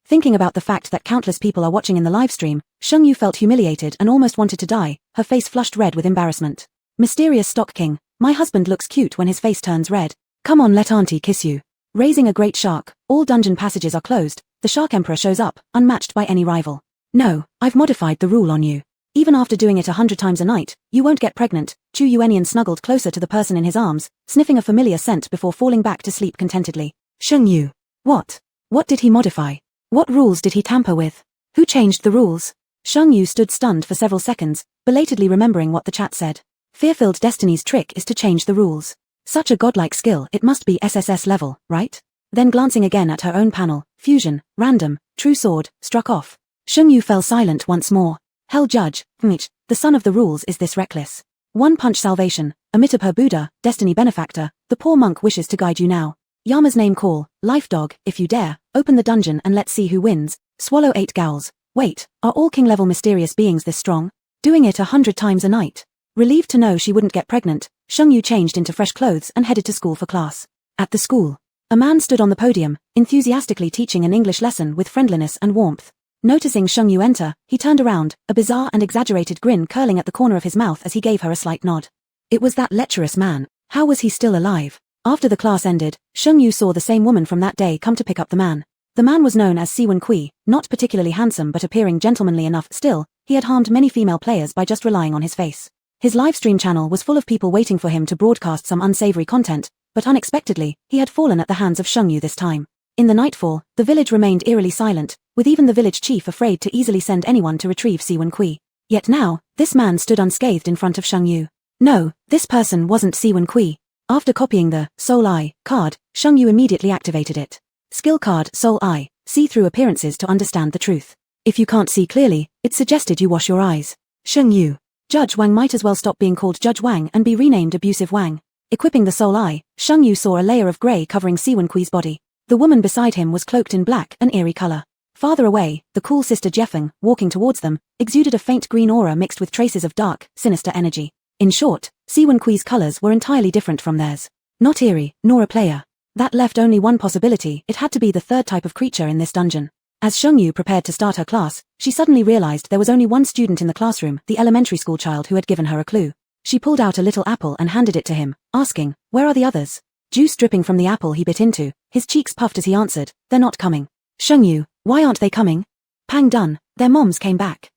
Thinking about the fact that countless people are watching in the livestream, Sheng Yu felt humiliated and almost wanted to die, her face flushed red with embarrassment. Mysterious Stock King, my husband looks cute when his face turns red. Come on, let auntie kiss you. Raising a great shark, all dungeon passages are closed, the Shark Emperor shows up, unmatched by any rival. No, I've modified the rule on you. Even after doing it 100 times a night, you won't get pregnant. Chu Yuenian snuggled closer to the person in his arms, sniffing a familiar scent before falling back to sleep contentedly. Sheng Yu. What? What did he modify? What rules did he tamper with? Who changed the rules? Sheng Yu stood stunned for several seconds, belatedly remembering what the chat said. Fear-filled Destiny's trick is to change the rules. Such a godlike skill, it must be SSS level, right? Then glancing again at her own panel, fusion, random, true sword, struck off. Sheng Yu fell silent once more. Hell Judge, the son of the rules is this reckless. One punch salvation, Amitabha Buddha, Destiny benefactor, the poor monk wishes to guide you now. Yama's name call, life dog, if you dare, open the dungeon and let's see who wins. Swallow 8 gals. Wait, are all king-level mysterious beings this strong? Doing it 100 times a night. Relieved to know she wouldn't get pregnant, Sheng Yu changed into fresh clothes and headed to school for class. At the school, a man stood on the podium, enthusiastically teaching an English lesson with friendliness and warmth. Noticing Sheng Yu enter, he turned around, a bizarre and exaggerated grin curling at the corner of his mouth as he gave her a slight nod. It was that lecherous man. How was he still alive? After the class ended, Sheng Yu saw the same woman from that day come to pick up the man. The man was known as Siwen Kui, not particularly handsome but appearing gentlemanly enough. Still, he had harmed many female players by just relying on his face. His livestream channel was full of people waiting for him to broadcast some unsavory content, but unexpectedly, he had fallen at the hands of Sheng Yu this time. In the nightfall, the village remained eerily silent, with even the village chief afraid to easily send anyone to retrieve Siwen Kui. Yet now, this man stood unscathed in front of Sheng Yu. No, this person wasn't Siwen Kui. After copying the Soul Eye card, Sheng Yu immediately activated it. Skill card Soul Eye, see through appearances to understand the truth. If you can't see clearly, it's suggested you wash your eyes. Sheng Yu. Judge Wang might as well stop being called Judge Wang and be renamed Abusive Wang. Equipping the Soul Eye, Sheng Yu saw a layer of grey covering Siwen Kui's body. The woman beside him was cloaked in black, an eerie color. Farther away, the cool sister Jeffeng, walking towards them, exuded a faint green aura mixed with traces of dark, sinister energy. In short, Siwen Kui's colors were entirely different from theirs. Not eerie, nor a player. That left only one possibility. It had to be the third type of creature in this dungeon. As Sheng Yu prepared to start her class, she suddenly realized there was only one student in the classroom, the elementary school child who had given her a clue. She pulled out a little apple and handed it to him, asking, "Where are the others?" Juice dripping from the apple he bit into, his cheeks puffed as he answered, "They're not coming." Sheng Yu, why aren't they coming? Pang done, their moms came back.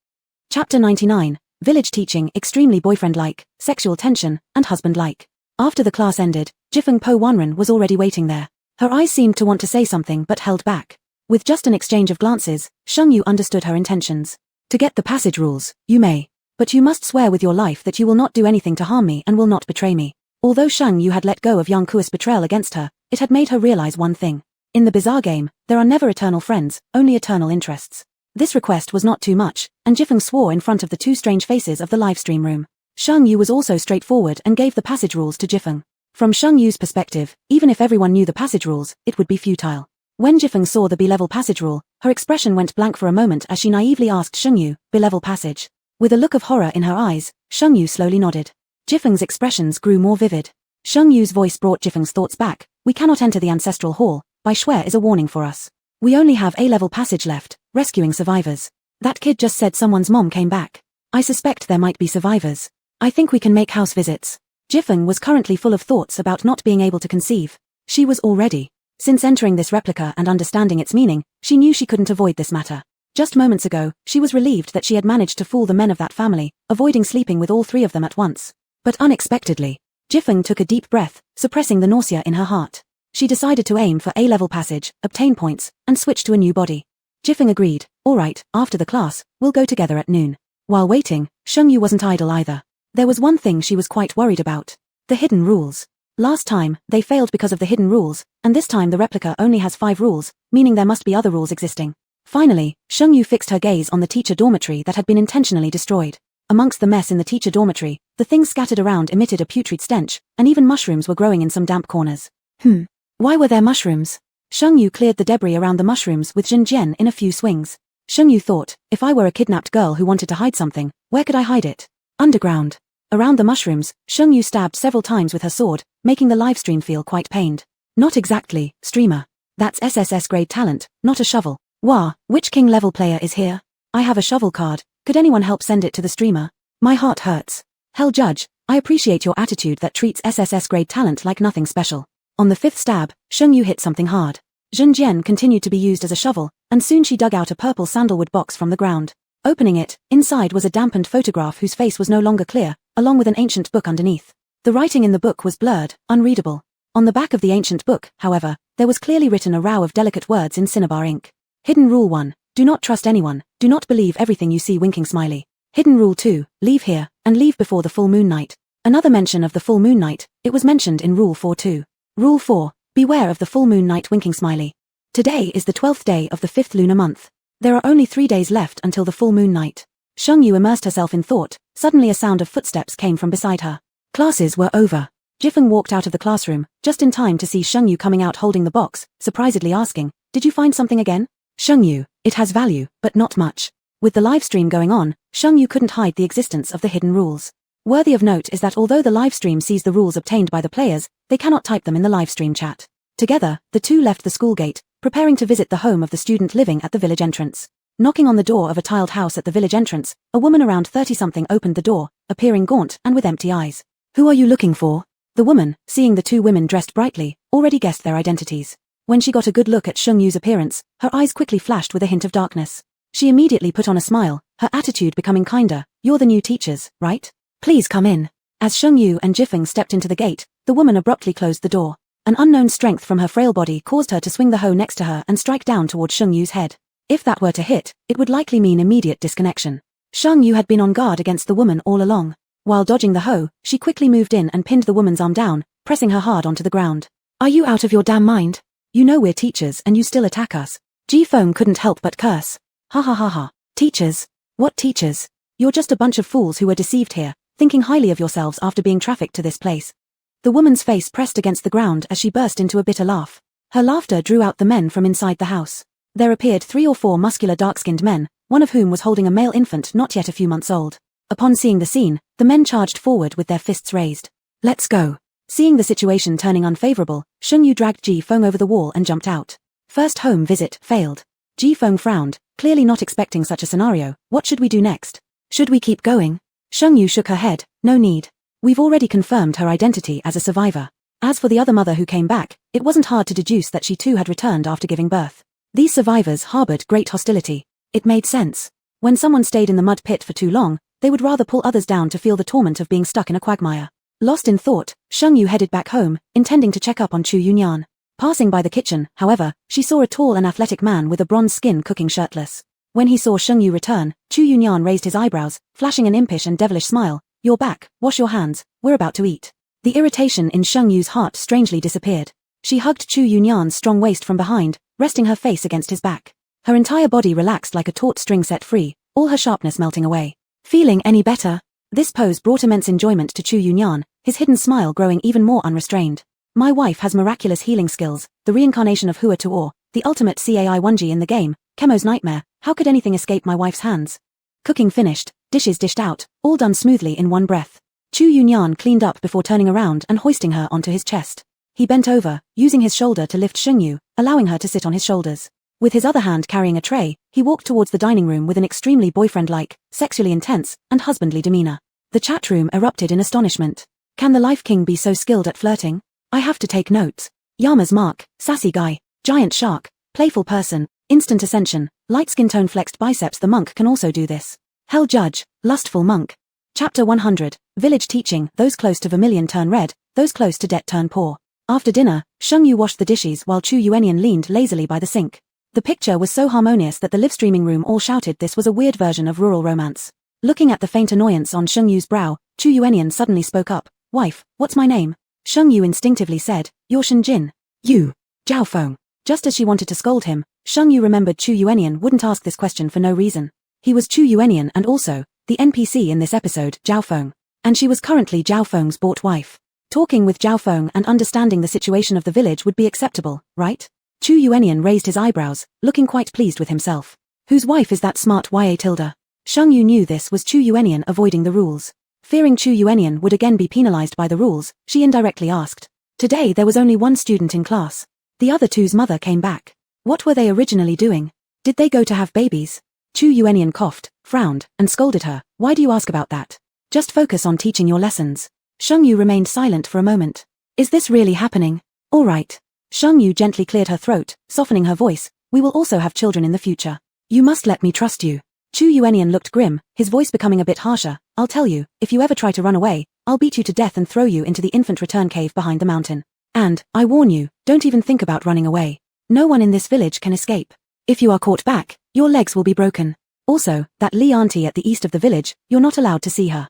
Chapter 99, Village Teaching, extremely boyfriend-like, sexual tension, and husband-like. After the class ended, Jifeng Po Wanren was already waiting there. Her eyes seemed to want to say something but held back. With just an exchange of glances, Sheng Yu understood her intentions. To get the passage rules, you may. But you must swear with your life that you will not do anything to harm me and will not betray me. Although Sheng Yu had let go of Yang Kui's betrayal against her, it had made her realize one thing. In the bizarre game, there are never eternal friends, only eternal interests. This request was not too much, and Jifeng swore in front of the two strange faces of the livestream room. Sheng Yu was also straightforward and gave the passage rules to Jifeng. From Sheng Yu's perspective, even if everyone knew the passage rules, it would be futile. When Jifeng saw the B-level passage rule, her expression went blank for a moment as she naively asked Sheng Yu, B-level passage. With a look of horror in her eyes, Sheng Yu slowly nodded. Jifeng's expressions grew more vivid. Sheng Yu's voice brought Jifeng's thoughts back. We cannot enter the ancestral hall. By Shuai is a warning for us. We only have A-level passage left, rescuing survivors. That kid just said someone's mom came back. I suspect there might be survivors. I think we can make house visits. Jifeng was currently full of thoughts about not being able to conceive. She was already. Since entering this replica and understanding its meaning, she knew she couldn't avoid this matter. Just moments ago, she was relieved that she had managed to fool the men of that family, avoiding sleeping with all three of them at once. But unexpectedly, Jifeng took a deep breath, suppressing the nausea in her heart. She decided to aim for A-level passage, obtain points, and switch to a new body. Jifeng agreed. Alright, after the class, we'll go together at noon. While waiting, Sheng Yu wasn't idle either. There was one thing she was quite worried about. The hidden rules. Last time, they failed because of the hidden rules, and this time the replica only has 5 rules, meaning there must be other rules existing. Finally, Sheng Yu fixed her gaze on the teacher dormitory that had been intentionally destroyed. Amongst the mess in the teacher dormitory, the things scattered around emitted a putrid stench, and even mushrooms were growing in some damp corners. Why were there mushrooms? Sheng Yu cleared the debris around the mushrooms with Jin Jian in a few swings. Sheng Yu thought, if I were a kidnapped girl who wanted to hide something, where could I hide it? Underground. Around the mushrooms, Sheng Yu stabbed several times with her sword, making the livestream feel quite pained. Not exactly, streamer. That's SSS grade talent, not a shovel. Wah, which king level player is here? I have a shovel card, could anyone help send it to the streamer? My heart hurts. Hell Judge, I appreciate your attitude that treats SSS grade talent like nothing special. On the 5th stab, Sheng Yu hit something hard. Jin Jian continued to be used as a shovel, and soon she dug out a purple sandalwood box from the ground. Opening it, inside was a dampened photograph whose face was no longer clear, along with an ancient book underneath. The writing in the book was blurred, unreadable. On the back of the ancient book, however, there was clearly written a row of delicate words in cinnabar ink. Hidden Rule 1. Do not trust anyone, do not believe everything you see winking smiley. Hidden Rule 2. Leave here, and leave before the full moon night. Another mention of the full moon night, it was mentioned in Rule 4 too. Rule 4. Beware of the full moon night winking smiley. Today is the 12th day of the 5th lunar month. There are only 3 days left until the full moon night. Sheng Yu immersed herself in thought. Suddenly a sound of footsteps came from beside her. Classes were over. Jifeng walked out of the classroom, just in time to see Sheng Yu coming out holding the box, surprisedly asking, did you find something again? Sheng Yu, it has value, but not much. With the live stream going on, Sheng Yu couldn't hide the existence of the hidden rules. Worthy of note is that although the live stream sees the rules obtained by the players, they cannot type them in the live stream chat. Together, the two left the school gate, preparing to visit the home of the student living at the village entrance. Knocking on the door of a tiled house at the village entrance, a woman around 30-something opened the door, appearing gaunt and with empty eyes. Who are you looking for? The woman, seeing the two women dressed brightly, already guessed their identities. When she got a good look at Sheng Yu's appearance, her eyes quickly flashed with a hint of darkness. She immediately put on a smile, her attitude becoming kinder. You're the new teachers, right? Please come in. As Sheng Yu and Jifeng stepped into the gate, the woman abruptly closed the door. An unknown strength from her frail body caused her to swing the hoe next to her and strike down toward Sheng Yu's head. If that were to hit, it would likely mean immediate disconnection. Sheng Yu had been on guard against the woman all along. While dodging the hoe, she quickly moved in and pinned the woman's arm down, pressing her hard onto the ground. Are you out of your damn mind? You know we're teachers and you still attack us. Jifeng couldn't help but curse. Ha ha ha ha. Teachers? What teachers? You're just a bunch of fools who were deceived here, thinking highly of yourselves after being trafficked to this place. The woman's face pressed against the ground as she burst into a bitter laugh. Her laughter drew out the men from inside the house. There appeared 3 or 4 muscular dark-skinned men, one of whom was holding a male infant not yet a few months old. Upon seeing the scene, the men charged forward with their fists raised. Let's go. Seeing the situation turning unfavorable, Sheng Yu dragged Jifeng over the wall and jumped out. First home visit failed. Jifeng frowned, clearly not expecting such a scenario. What should we do next? Should we keep going? Sheng Yu shook her head. No need. We've already confirmed her identity as a survivor. As for the other mother who came back, it wasn't hard to deduce that she too had returned after giving birth. These survivors harbored great hostility. It made sense. When someone stayed in the mud pit for too long, they would rather pull others down to feel the torment of being stuck in a quagmire. Lost in thought, Sheng Yu headed back home, intending to check up on Chu Yunyan. Passing by the kitchen, however, she saw a tall and athletic man with a bronze skin cooking shirtless. When he saw Sheng Yu return, Chu Yunyan raised his eyebrows, flashing an impish and devilish smile. You're back, wash your hands, we're about to eat. The irritation in Sheng Yu's heart strangely disappeared. She hugged Chu Yunyan's strong waist from behind, resting her face against his back. Her entire body relaxed like a taut string set free, all her sharpness melting away. Feeling any better? This pose brought immense enjoyment to Chu Yunyan. his hidden smile growing even more unrestrained. My wife has miraculous healing skills, the reincarnation of Hua Tuor, the ultimate Cai-1G in the game, Chemo's nightmare. How could anything escape my wife's hands? Cooking finished, dishes dished out, all done smoothly in one breath. Chu Yunyan cleaned up before turning around and hoisting her onto his chest. He bent over, using his shoulder to lift Shengyu, allowing her to sit on his shoulders. With his other hand carrying a tray, he walked towards the dining room with an extremely boyfriend-like, sexually intense, and husbandly demeanor. The chat room erupted in astonishment. Can the Life King be so skilled at flirting? I have to take notes. Yama's mark, sassy guy, giant shark, playful person, instant ascension, light skin tone flexed biceps. The monk can also do this. Hell judge, lustful monk. Chapter 100, Village teaching. Those close to vermilion turn red, those close to debt turn poor. After dinner, Shengyu washed the dishes while Chu Yuanian leaned lazily by the sink. The picture was so harmonious that the live streaming room all shouted this was a weird version of rural romance. Looking at the faint annoyance on Shengyu's brow, Chu Yuanian suddenly spoke up. Wife, what's my name? Shengyu instinctively said, You're Shen Jin. You. Zhao Feng. Just as she wanted to scold him, Shengyu remembered Chu Yuanian wouldn't ask this question for no reason. He was Chu Yuanian and also, the NPC in this episode, Zhao Feng. And she was currently Zhao Feng's bought wife. Talking with Zhao Feng and understanding the situation of the village would be acceptable, right? Chu Yuanian raised his eyebrows, looking quite pleased with himself. Whose wife is that smart YA Tilda? Shengyu knew this was Chu Yuanian avoiding the rules. Fearing Chu Yuanian would again be penalized by the rules, she indirectly asked. Today there was only one student in class. The other two's mother came back. What were they originally doing? Did they go to have babies? Chu Yuanian coughed, frowned, and scolded her. Why do you ask about that? Just focus on teaching your lessons. Shengyu remained silent for a moment. Is this really happening? All right. Shengyu gently cleared her throat, softening her voice. We will also have children in the future. You must let me trust you. Chu Yuanian looked grim, his voice becoming a bit harsher. I'll tell you, if you ever try to run away, I'll beat you to death and throw you into the infant return cave behind the mountain. And, I warn you, don't even think about running away. No one in this village can escape. If you are caught back, your legs will be broken. Also, that Li auntie at the east of the village, you're not allowed to see her.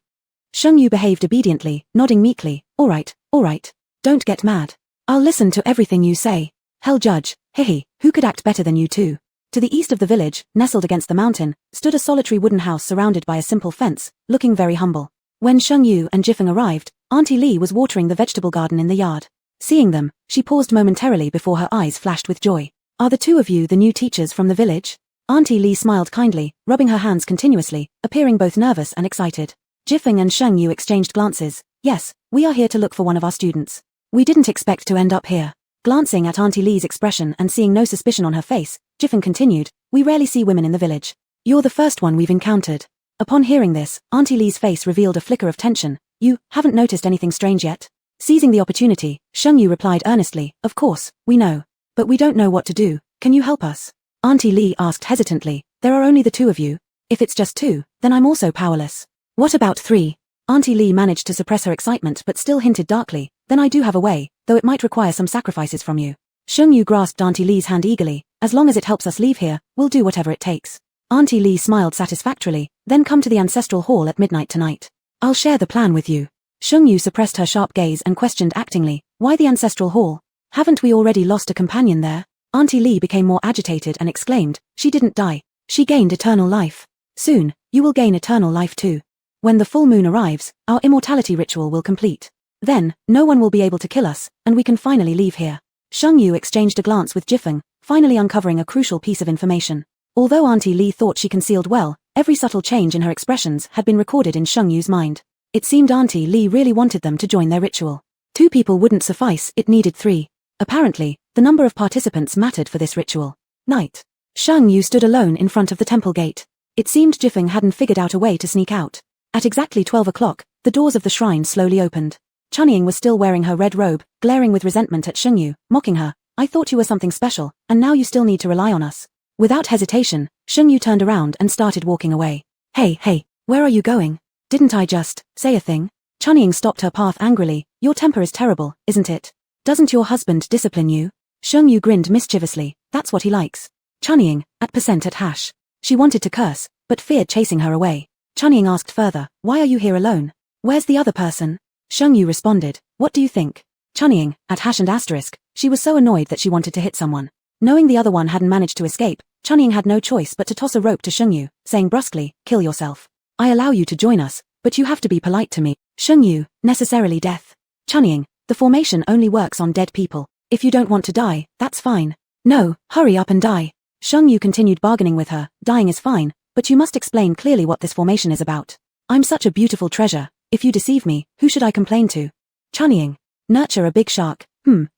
Shengyu behaved obediently, nodding meekly. All right, don't get mad. I'll listen to everything you say. Hell judge, hehe, who could act better than you two? To the east of the village, nestled against the mountain, stood a solitary wooden house surrounded by a simple fence, looking very humble. When Shengyu and Jifeng arrived, Auntie Li was watering the vegetable garden in the yard. Seeing them, she paused momentarily before her eyes flashed with joy. Are the two of you the new teachers from the village? Auntie Li smiled kindly, rubbing her hands continuously, appearing both nervous and excited. Jifeng and Shengyu exchanged glances. Yes, we are here to look for one of our students. We didn't expect to end up here. Glancing at Auntie Li's expression and seeing no suspicion on her face, Jifeng continued, we rarely see women in the village. You're the first one we've encountered. Upon hearing this, Auntie Li's face revealed a flicker of tension. You haven't noticed anything strange yet? Seizing the opportunity, Shengyu replied earnestly, of course, we know. But we don't know what to do. Can you help us? Auntie Li asked hesitantly, there are only the two of you. If it's just two, then I'm also powerless. What about three? Auntie Li managed to suppress her excitement but still hinted darkly, then I do have a way, though it might require some sacrifices from you. Shengyu grasped Auntie Li's hand eagerly, as long as it helps us leave here, we'll do whatever it takes. Auntie Li smiled satisfactorily, then come to the ancestral hall at midnight tonight. I'll share the plan with you. Shengyu suppressed her sharp gaze and questioned actingly, why the ancestral hall? Haven't we already lost a companion there? Auntie Li became more agitated and exclaimed, she didn't die. She gained eternal life. Soon, you will gain eternal life too. When the full moon arrives, our immortality ritual will complete. Then, no one will be able to kill us, and we can finally leave here. Shengyu exchanged a glance with Jifeng, finally uncovering a crucial piece of information. Although Auntie Li thought she concealed well, every subtle change in her expressions had been recorded in Shengyu's mind. It seemed Auntie Li really wanted them to join their ritual. 2 people wouldn't suffice, it needed 3. Apparently, the number of participants mattered for this ritual. Night. Shengyu stood alone in front of the temple gate. It seemed Jifeng hadn't figured out a way to sneak out. At exactly 12 o'clock, the doors of the shrine slowly opened. Chunying was still wearing her red robe, glaring with resentment at Shengyu, mocking her. I thought you were something special, and now you still need to rely on us. Without hesitation, Shengyu turned around and started walking away. Hey, where are you going? Didn't I just say a thing? Chunying stopped her path angrily. Your temper is terrible, isn't it? Doesn't your husband discipline you? Shengyu grinned mischievously. That's what he likes. Chunying, at #. She wanted to curse, but feared chasing her away. Chunying asked further, why are you here alone? Where's the other person? Shengyu responded, what do you think? Chunying, at #. She was so annoyed that she wanted to hit someone. Knowing the other one hadn't managed to escape, Chunying had no choice but to toss a rope to Shengyu, saying brusquely, kill yourself. I allow you to join us, but you have to be polite to me. Shengyu, necessarily death. Chunying, the formation only works on dead people. If you don't want to die, that's fine. No, hurry up and die. Sheng Yu continued bargaining with her. Dying is fine, but you must explain clearly what this formation is about. I'm such a beautiful treasure. If you deceive me, who should I complain to? Chunying. Nurture a big shark.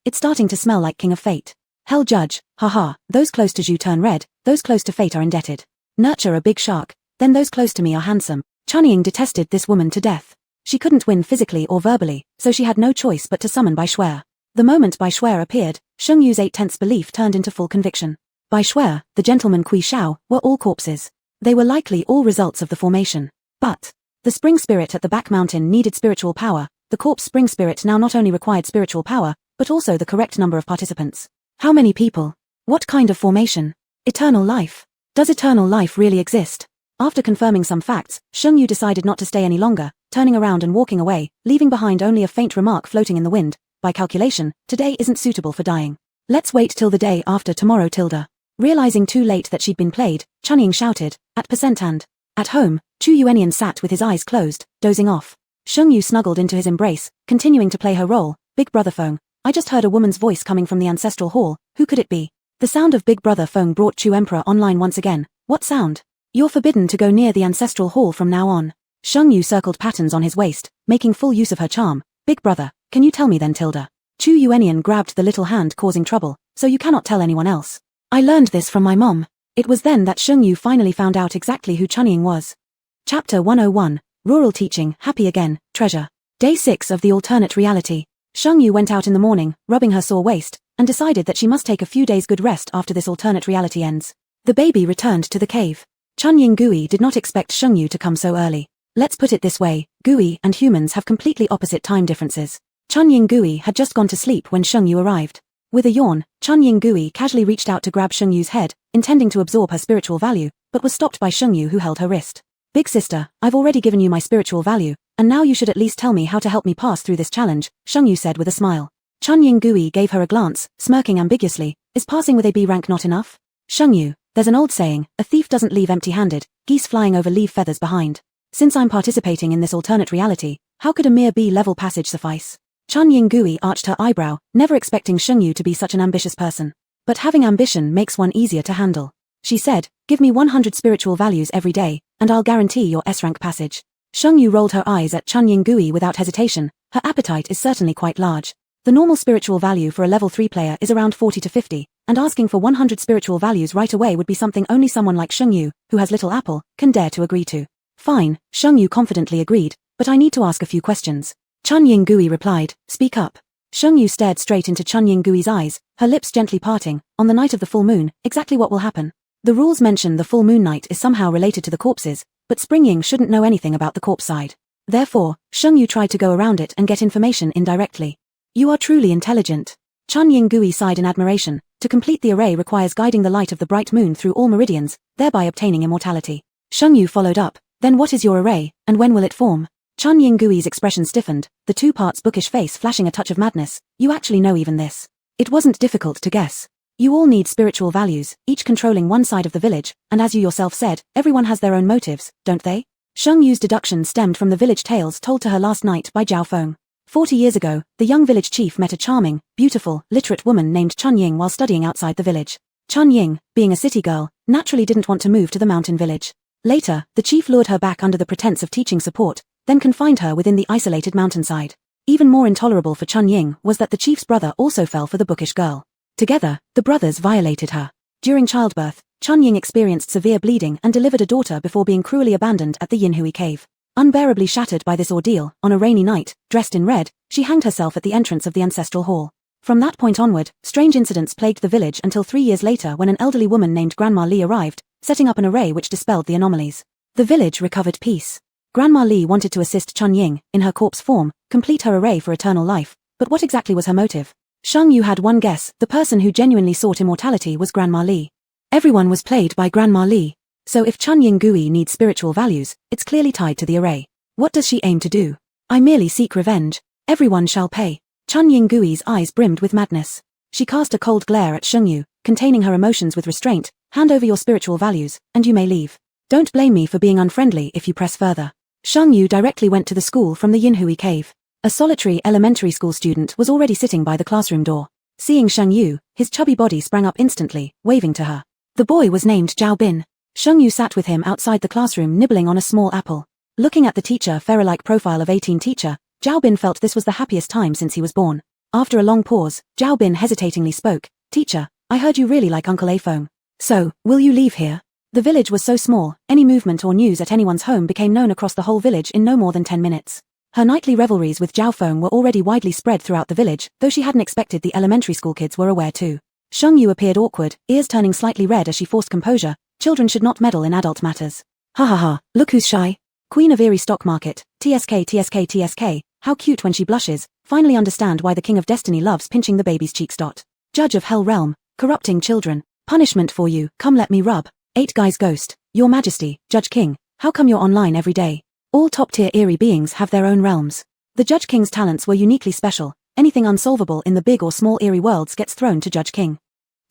It's starting to smell like King of Fate. Hell judge, haha, those close to Zhu turn red, those close to fate are indebted. Nurture a big shark, then those close to me are handsome. Chunying detested this woman to death. She couldn't win physically or verbally, so she had no choice but to summon Bai Shuer. The moment Bai Shuer appeared, Sheng Yu's 8/10 belief turned into full conviction. Bai Shuer, the gentleman Kui Shao, were all corpses. They were likely all results of the formation. But the spring spirit at the back mountain needed spiritual power. The corpse spring spirit now not only required spiritual power, but also the correct number of participants. How many people? What kind of formation? Eternal life. Does eternal life really exist? After confirming some facts, Sheng Yu decided not to stay any longer, turning around and walking away, leaving behind only a faint remark floating in the wind. By calculation, today isn't suitable for dying. Let's wait till the day after tomorrow tilde. Realizing too late that she'd been played, Chunying shouted, at percent and. At home, Chu Yuenian sat with his eyes closed, dozing off. Sheng Yu snuggled into his embrace, continuing to play her role. Big Brother Feng. I just heard a woman's voice coming from the ancestral hall. Who could it be? The sound of Big Brother Feng brought Chu Emperor online once again. What sound? You're forbidden to go near the ancestral hall from now on. Sheng Yu circled patterns on his waist, making full use of her charm. Big Brother, can you tell me then tilde? Chu Yuenian grabbed the little hand causing trouble, so you cannot tell anyone else. I learned this from my mom. It was then that Sheng Yu finally found out exactly who Chunying was. Chapter 101, Rural Teaching, Happy Again, Treasure. Day 6 of the alternate reality. Sheng Yu went out in the morning, rubbing her sore waist, and decided that she must take a few days good rest after this alternate reality ends. The baby returned to the cave. Chunying Gui did not expect Sheng Yu to come so early. Let's put it this way, Gui and humans have completely opposite time differences. Chunying Gui had just gone to sleep when Sheng Yu arrived. With a yawn, Chunying Gui casually reached out to grab Sheng Yu's head, intending to absorb her spiritual value, but was stopped by Sheng Yu who held her wrist. Big sister, I've already given you my spiritual value, and now you should at least tell me how to help me pass through this challenge, Sheng Yu said with a smile. Chunying Gui gave her a glance, smirking ambiguously. Is passing with a B rank not enough? Sheng Yu, there's an old saying, a thief doesn't leave empty-handed, geese flying over leave feathers behind. Since I'm participating in this alternate reality, how could a mere B-level passage suffice? Chunying Gui arched her eyebrow, never expecting Sheng Yu to be such an ambitious person. But having ambition makes one easier to handle. She said, give me 100 spiritual values every day, and I'll guarantee your S-rank passage. Sheng Yu rolled her eyes at Chunying Gui without hesitation. Her appetite is certainly quite large. The normal spiritual value for a level 3 player is around 40 to 50, and asking for 100 spiritual values right away would be something only someone like Sheng Yu, who has little apple, can dare to agree to. Fine, Sheng Yu confidently agreed, but I need to ask a few questions. Chunying Gui replied, speak up. Sheng Yu stared straight into Chunying Gui's eyes, her lips gently parting. On the night of the full moon, exactly what will happen? The rules mention the full moon night is somehow related to the corpses, but Spring Ying shouldn't know anything about the corpse side. Therefore, Sheng Yu tried to go around it and get information indirectly. You are truly intelligent. Chunying Gui sighed in admiration. To complete the array requires guiding the light of the bright moon through all meridians, thereby obtaining immortality. Sheng Yu followed up, then what is your array, and when will it form? Chunying Gui's expression stiffened, the two parts bookish face flashing a touch of madness. You actually know even this. It wasn't difficult to guess. You all need spiritual values, each controlling one side of the village, and as you yourself said, everyone has their own motives, don't they? Sheng Yu's deduction stemmed from the village tales told to her last night by Zhao Feng. 40 years ago, the young village chief met a charming, beautiful, literate woman named Chunying while studying outside the village. Chunying, being a city girl, naturally didn't want to move to the mountain village. Later, the chief lured her back under the pretense of teaching support, then confined her within the isolated mountainside. Even more intolerable for Chunying was that the chief's brother also fell for the bookish girl. Together, the brothers violated her. During childbirth, Chunying experienced severe bleeding and delivered a daughter before being cruelly abandoned at the Yinhui cave. Unbearably shattered by this ordeal, on a rainy night, dressed in red, she hanged herself at the entrance of the ancestral hall. From that point onward, strange incidents plagued the village until 3 years later when an elderly woman named Grandma Li arrived, setting up an array which dispelled the anomalies. The village recovered peace. Grandma Li wanted to assist Chunying, in her corpse form, complete her array for eternal life, but what exactly was her motive? Sheng Yu had one guess, the person who genuinely sought immortality was Grandma Li. Everyone was played by Grandma Li. So if Chunying Gui needs spiritual values, it's clearly tied to the array. What does she aim to do? I merely seek revenge. Everyone shall pay. Chunying Gui's eyes brimmed with madness. She cast a cold glare at Sheng Yu, containing her emotions with restraint. Hand over your spiritual values, and you may leave. Don't blame me for being unfriendly if you press further. Sheng Yu directly went to the school from the Yinhui cave. A solitary elementary school student was already sitting by the classroom door. Seeing Sheng Yu, his chubby body sprang up instantly, waving to her. The boy was named Zhao Bin. Sheng Yu sat with him outside the classroom nibbling on a small apple. Looking at the teacher-fairy-like profile of 18 teacher, Zhao Bin felt this was the happiest time since he was born. After a long pause, Zhao Bin hesitatingly spoke. Teacher, I heard you really like Uncle A-Foam. So, will you leave here? The village was so small, any movement or news at anyone's home became known across the whole village in no more than 10 minutes. Her nightly revelries with Zhao Feng were already widely spread throughout the village, though she hadn't expected the elementary school kids were aware too. Sheng Yu appeared awkward, ears turning slightly red as she forced composure. Children should not meddle in adult matters. Ha ha ha, look who's shy. Queen of Eerie Stock Market, TSK TSK TSK, how cute when she blushes, finally understand why the King of Destiny loves pinching the baby's cheeks. Judge of Hell Realm, corrupting children, punishment for you, come let me rub. 8 Guys Ghost, Your Majesty, Judge King, how come you're online every day? All top-tier eerie beings have their own realms. The Judge King's talents were uniquely special. Anything unsolvable in the big or small eerie worlds gets thrown to Judge King.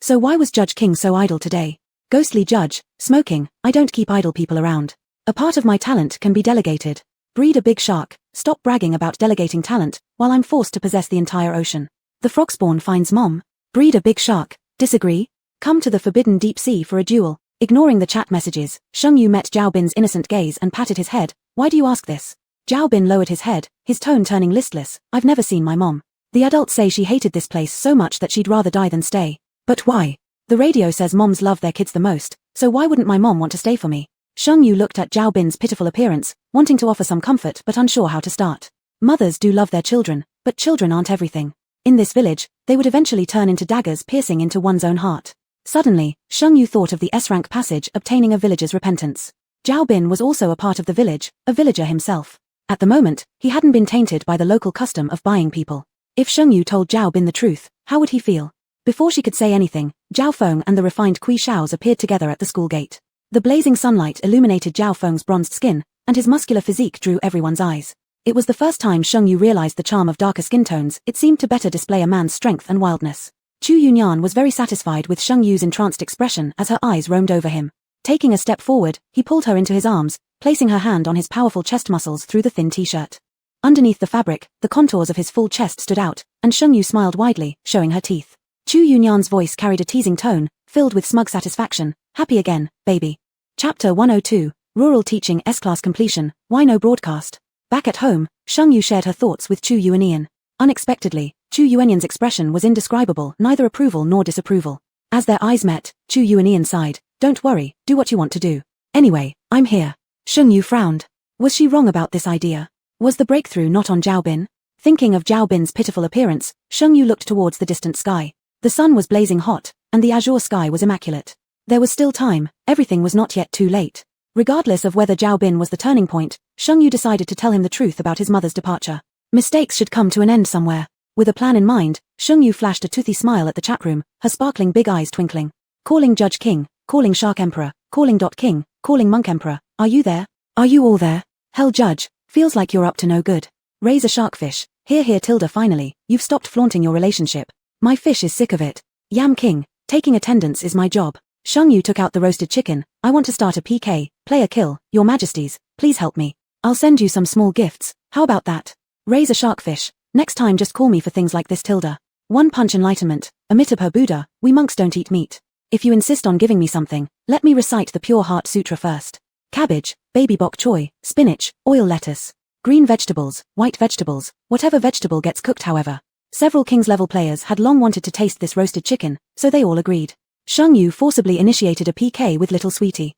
So why was Judge King so idle today? Ghostly judge, smoking, I don't keep idle people around. A part of my talent can be delegated. Breed a big shark, stop bragging about delegating talent, while I'm forced to possess the entire ocean. The frog spawn finds mom. Breed a big shark, disagree? Come to the forbidden deep sea for a duel. Ignoring the chat messages, Sheng Yu met Zhao Bin's innocent gaze and patted his head. Why do you ask this? Zhao Bin lowered his head, his tone turning listless. I've never seen my mom. The adults say she hated this place so much that she'd rather die than stay. But why? The radio says moms love their kids the most, so why wouldn't my mom want to stay for me? Sheng Yu looked at Zhao Bin's pitiful appearance, wanting to offer some comfort but unsure how to start. Mothers do love their children, but children aren't everything. In this village, they would eventually turn into daggers piercing into one's own heart. Suddenly, Sheng Yu thought of the S-rank passage obtaining a villager's repentance. Zhao Bin was also a part of the village, a villager himself. At the moment, he hadn't been tainted by the local custom of buying people. If Sheng Yu told Zhao Bin the truth, how would he feel? Before she could say anything, Zhao Feng and the refined Kui Shao's appeared together at the school gate. The blazing sunlight illuminated Zhao Feng's bronzed skin, and his muscular physique drew everyone's eyes. It was the first time Sheng Yu realized the charm of darker skin tones. It seemed to better display a man's strength and wildness. Chu Yunyan was very satisfied with Sheng Yu's entranced expression as her eyes roamed over him. Taking a step forward, he pulled her into his arms, placing her hand on his powerful chest muscles through the thin t-shirt. Underneath the fabric, the contours of his full chest stood out, and Sheng Yu smiled widely, showing her teeth. Chu Yunyan's voice carried a teasing tone, filled with smug satisfaction. Happy again, baby. Chapter 102, Rural Teaching S-Class Completion, Why No Broadcast? Back at home, Sheng Yu shared her thoughts with Chu Yuanian. Unexpectedly, Chu Yuanian's expression was indescribable, neither approval nor disapproval. As their eyes met, Chu Yuanian sighed. Don't worry, do what you want to do. Anyway, I'm here. Sheng Yu frowned. Was she wrong about this idea? Was the breakthrough not on Zhao Bin? Thinking of Zhao Bin's pitiful appearance, Sheng Yu looked towards the distant sky. The sun was blazing hot, and the azure sky was immaculate. There was still time, everything was not yet too late. Regardless of whether Zhao Bin was the turning point, Sheng Yu decided to tell him the truth about his mother's departure. Mistakes should come to an end somewhere. With a plan in mind, Sheng Yu flashed a toothy smile at the chat room, her sparkling big eyes twinkling. Calling Judge King, calling Shark Emperor, calling King, calling Monk Emperor. Are you there? Are you all there? Hell Judge, feels like you're up to no good. Raise a sharkfish. Here Tilda finally, you've stopped flaunting your relationship. My fish is sick of it. Yam King, taking attendance is my job. Sheng Yu took out the roasted chicken. I want to start a PK, player kill, your majesties, please help me. I'll send you some small gifts, how about that? Raise a sharkfish. Next time just call me for things like this Tilda. One punch enlightenment, Amitabha Buddha, we monks don't eat meat. If you insist on giving me something, let me recite the Pure Heart Sutra first. Cabbage, baby bok choy, spinach, oil lettuce. Green vegetables, white vegetables, whatever vegetable gets cooked however. Several King's level players had long wanted to taste this roasted chicken, so they all agreed. Sheng Yu forcibly initiated a PK with Little Sweetie.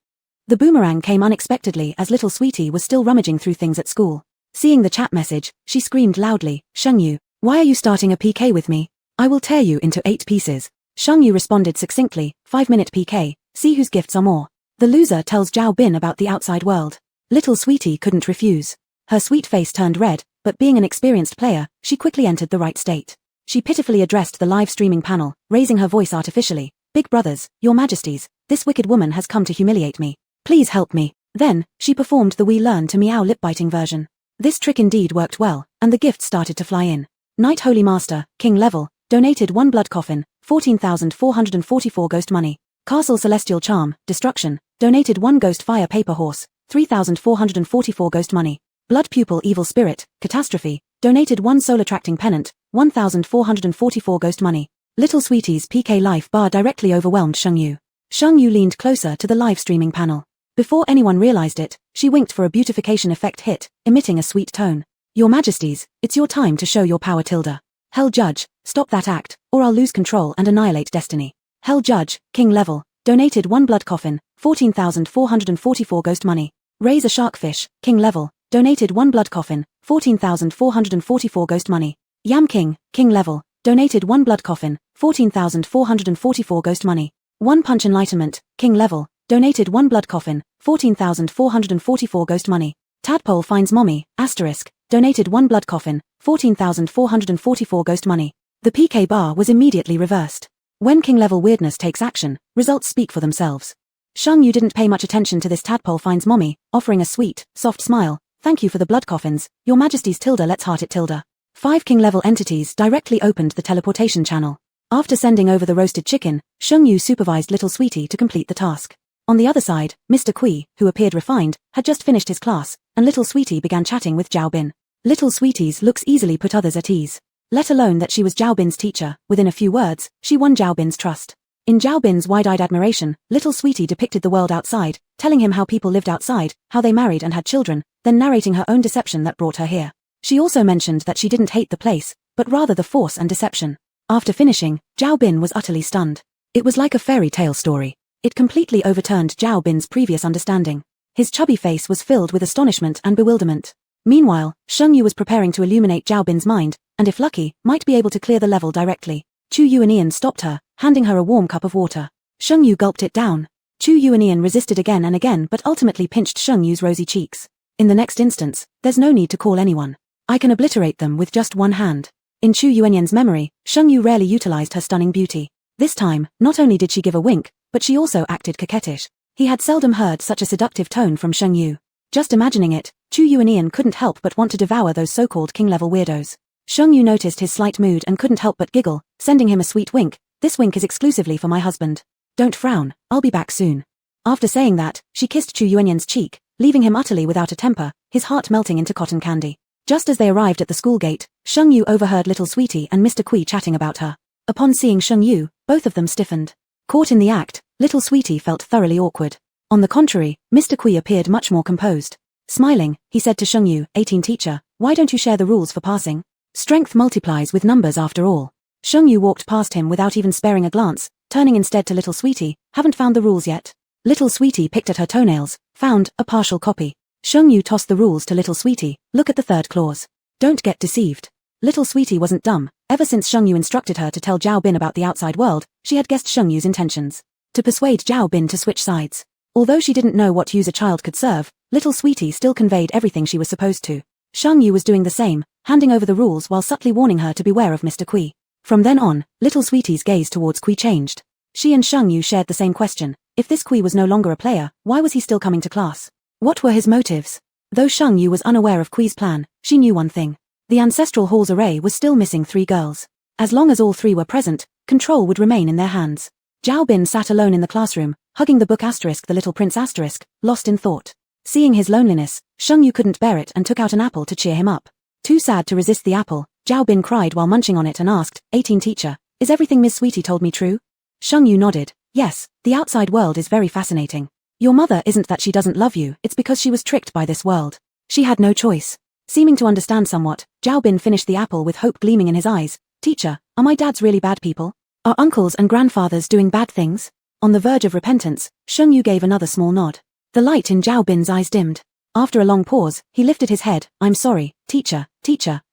The boomerang came unexpectedly as Little Sweetie was still rummaging through things at school. Seeing the chat message, she screamed loudly, Sheng Yu, why are you starting a PK with me? I will tear you into 8 pieces. Sheng Yu responded succinctly, 5-minute PK, see whose gifts are more. The loser tells Zhao Bin about the outside world. Little Sweetie couldn't refuse. Her sweet face turned red, but being an experienced player, she quickly entered the right state. She pitifully addressed the live streaming panel, raising her voice artificially. Big brothers, your majesties, this wicked woman has come to humiliate me. Please help me. Then, she performed the We Learn to Meow lip-biting version. This trick indeed worked well, and the gifts started to fly in. Knight Holy Master, King level, donated 1 blood coffin, 14,444 ghost money. Castle Celestial Charm, Destruction, donated 1 ghost fire paper horse, 3,444 ghost money. Blood Pupil Evil Spirit, Catastrophe, donated 1 soul-attracting pennant, 1,444 ghost money. Little Sweetie's PK Life bar directly overwhelmed Shengyu. Shengyu leaned closer to the live streaming panel. Before anyone realized it, she winked for a beautification effect hit, emitting a sweet tone. Your Majesties, it's your time to show your power tilde. Hell Judge, stop that act, or I'll lose control and annihilate destiny. Hell Judge, King level, donated 1 blood coffin, 14,444 ghost money. Raise a sharkfish, King level, donated 1 blood coffin, 14,444 ghost money. Yam King, King level, donated 1 blood coffin, 14,444 ghost money. One Punch Enlightenment, King level, donated 1 blood coffin, 14,444 ghost money. Tadpole finds mommy, asterisk, donated 1 blood coffin, 14,444 ghost money. The PK bar was immediately reversed. When King level weirdness takes action, results speak for themselves. Shengyu didn't pay much attention to this tadpole finds mommy, offering a sweet, soft smile. Thank you for the blood coffins, Your Majesty's tilde, let's heart it tilde. 5 King level entities directly opened the teleportation channel. After sending over the roasted chicken, Shengyu supervised Little Sweetie to complete the task. On the other side, Mr. Kui, who appeared refined, had just finished his class, and Little Sweetie began chatting with Zhao Bin. Little Sweetie's looks easily put others at ease. Let alone that she was Zhao Bin's teacher, within a few words, she won Zhao Bin's trust. In Zhao Bin's wide-eyed admiration, Little Sweetie depicted the world outside, telling him how people lived outside, how they married and had children, then narrating her own deception that brought her here. She also mentioned that she didn't hate the place, but rather the force and deception. After finishing, Zhao Bin was utterly stunned. It was like a fairy tale story. It completely overturned Zhao Bin's previous understanding. His chubby face was filled with astonishment and bewilderment. Meanwhile, Shengyu was preparing to illuminate Zhao Bin's mind, and if lucky, might be able to clear the level directly. Chu Yuanian stopped her, handing her a warm cup of water. Shengyu gulped it down. Chu Yuanian resisted again and again but ultimately pinched Shengyu's rosy cheeks. In the next instance, there's no need to call anyone. I can obliterate them with just one hand. In Chu Yuanian's memory, Shengyu rarely utilized her stunning beauty. This time, not only did she give a wink, but she also acted coquettish. He had seldom heard such a seductive tone from Shengyu. Just imagining it, Chu Yuanian couldn't help but want to devour those so-called king-level weirdos. Shengyu noticed his slight mood and couldn't help but giggle, sending him a sweet wink. This wink is exclusively for my husband. Don't frown, I'll be back soon. After saying that, she kissed Chu Yuanian's cheek, leaving him utterly without a temper, his heart melting into cotton candy. Just as they arrived at the school gate, Shengyu overheard Little Sweetie and Mr. Kui chatting about her. Upon seeing Shengyu, both of them stiffened. Caught in the act, Little Sweetie felt thoroughly awkward. On the contrary, Mr. Kui appeared much more composed. Smiling, he said to Shengyu, 18 teacher, why don't you share the rules for passing? Strength multiplies with numbers after all. Shengyu walked past him without even sparing a glance, turning instead to Little Sweetie, haven't found the rules yet. Little Sweetie picked at her toenails, found a partial copy. Shengyu tossed the rules to Little Sweetie, look at the third clause. Don't get deceived. Little Sweetie wasn't dumb. Ever since Shengyu instructed her to tell Zhao Bin about the outside world, she had guessed Shengyu's intentions. To persuade Zhao Bin to switch sides. Although she didn't know what use a child could serve, Little Sweetie still conveyed everything she was supposed to. Shengyu was doing the same, handing over the rules while subtly warning her to beware of Mr. Kui. From then on, Little Sweetie's gaze towards Kui changed. She and Shengyu shared the same question. If this Kui was no longer a player, why was he still coming to class? What were his motives? Though Shengyu was unaware of Kui's plan, she knew one thing. The Ancestral Hall's array was still missing 3 girls. As long as all 3 were present, control would remain in their hands. Zhao Bin sat alone in the classroom, hugging the book asterisk the Little Prince asterisk, lost in thought. Seeing his loneliness, Shengyu couldn't bear it and took out an apple to cheer him up. Too sad to resist the apple, Zhao Bin cried while munching on it and asked, 18 teacher, is everything Miss Sweetie told me true? Shengyu nodded. Yes, the outside world is very fascinating. Your mother isn't that she doesn't love you, it's because she was tricked by this world. She had no choice. Seeming to understand somewhat, Zhao Bin finished the apple with hope gleaming in his eyes. Teacher, are my dads really bad people? Are uncles and grandfathers doing bad things? On the verge of repentance, Shengyu gave another small nod. The light in Zhao Bin's eyes dimmed. After a long pause, he lifted his head. I'm sorry, teacher,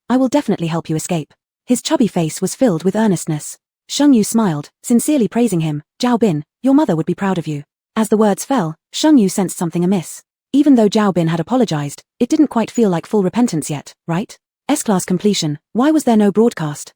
I will definitely help you escape. His chubby face was filled with earnestness. Shengyu smiled, sincerely praising him. Zhao Bin, your mother would be proud of you. As the words fell, Shengyu sensed something amiss. Even though Zhao Bin had apologized, it didn't quite feel like full repentance yet, right? S-class completion, why was there no broadcast?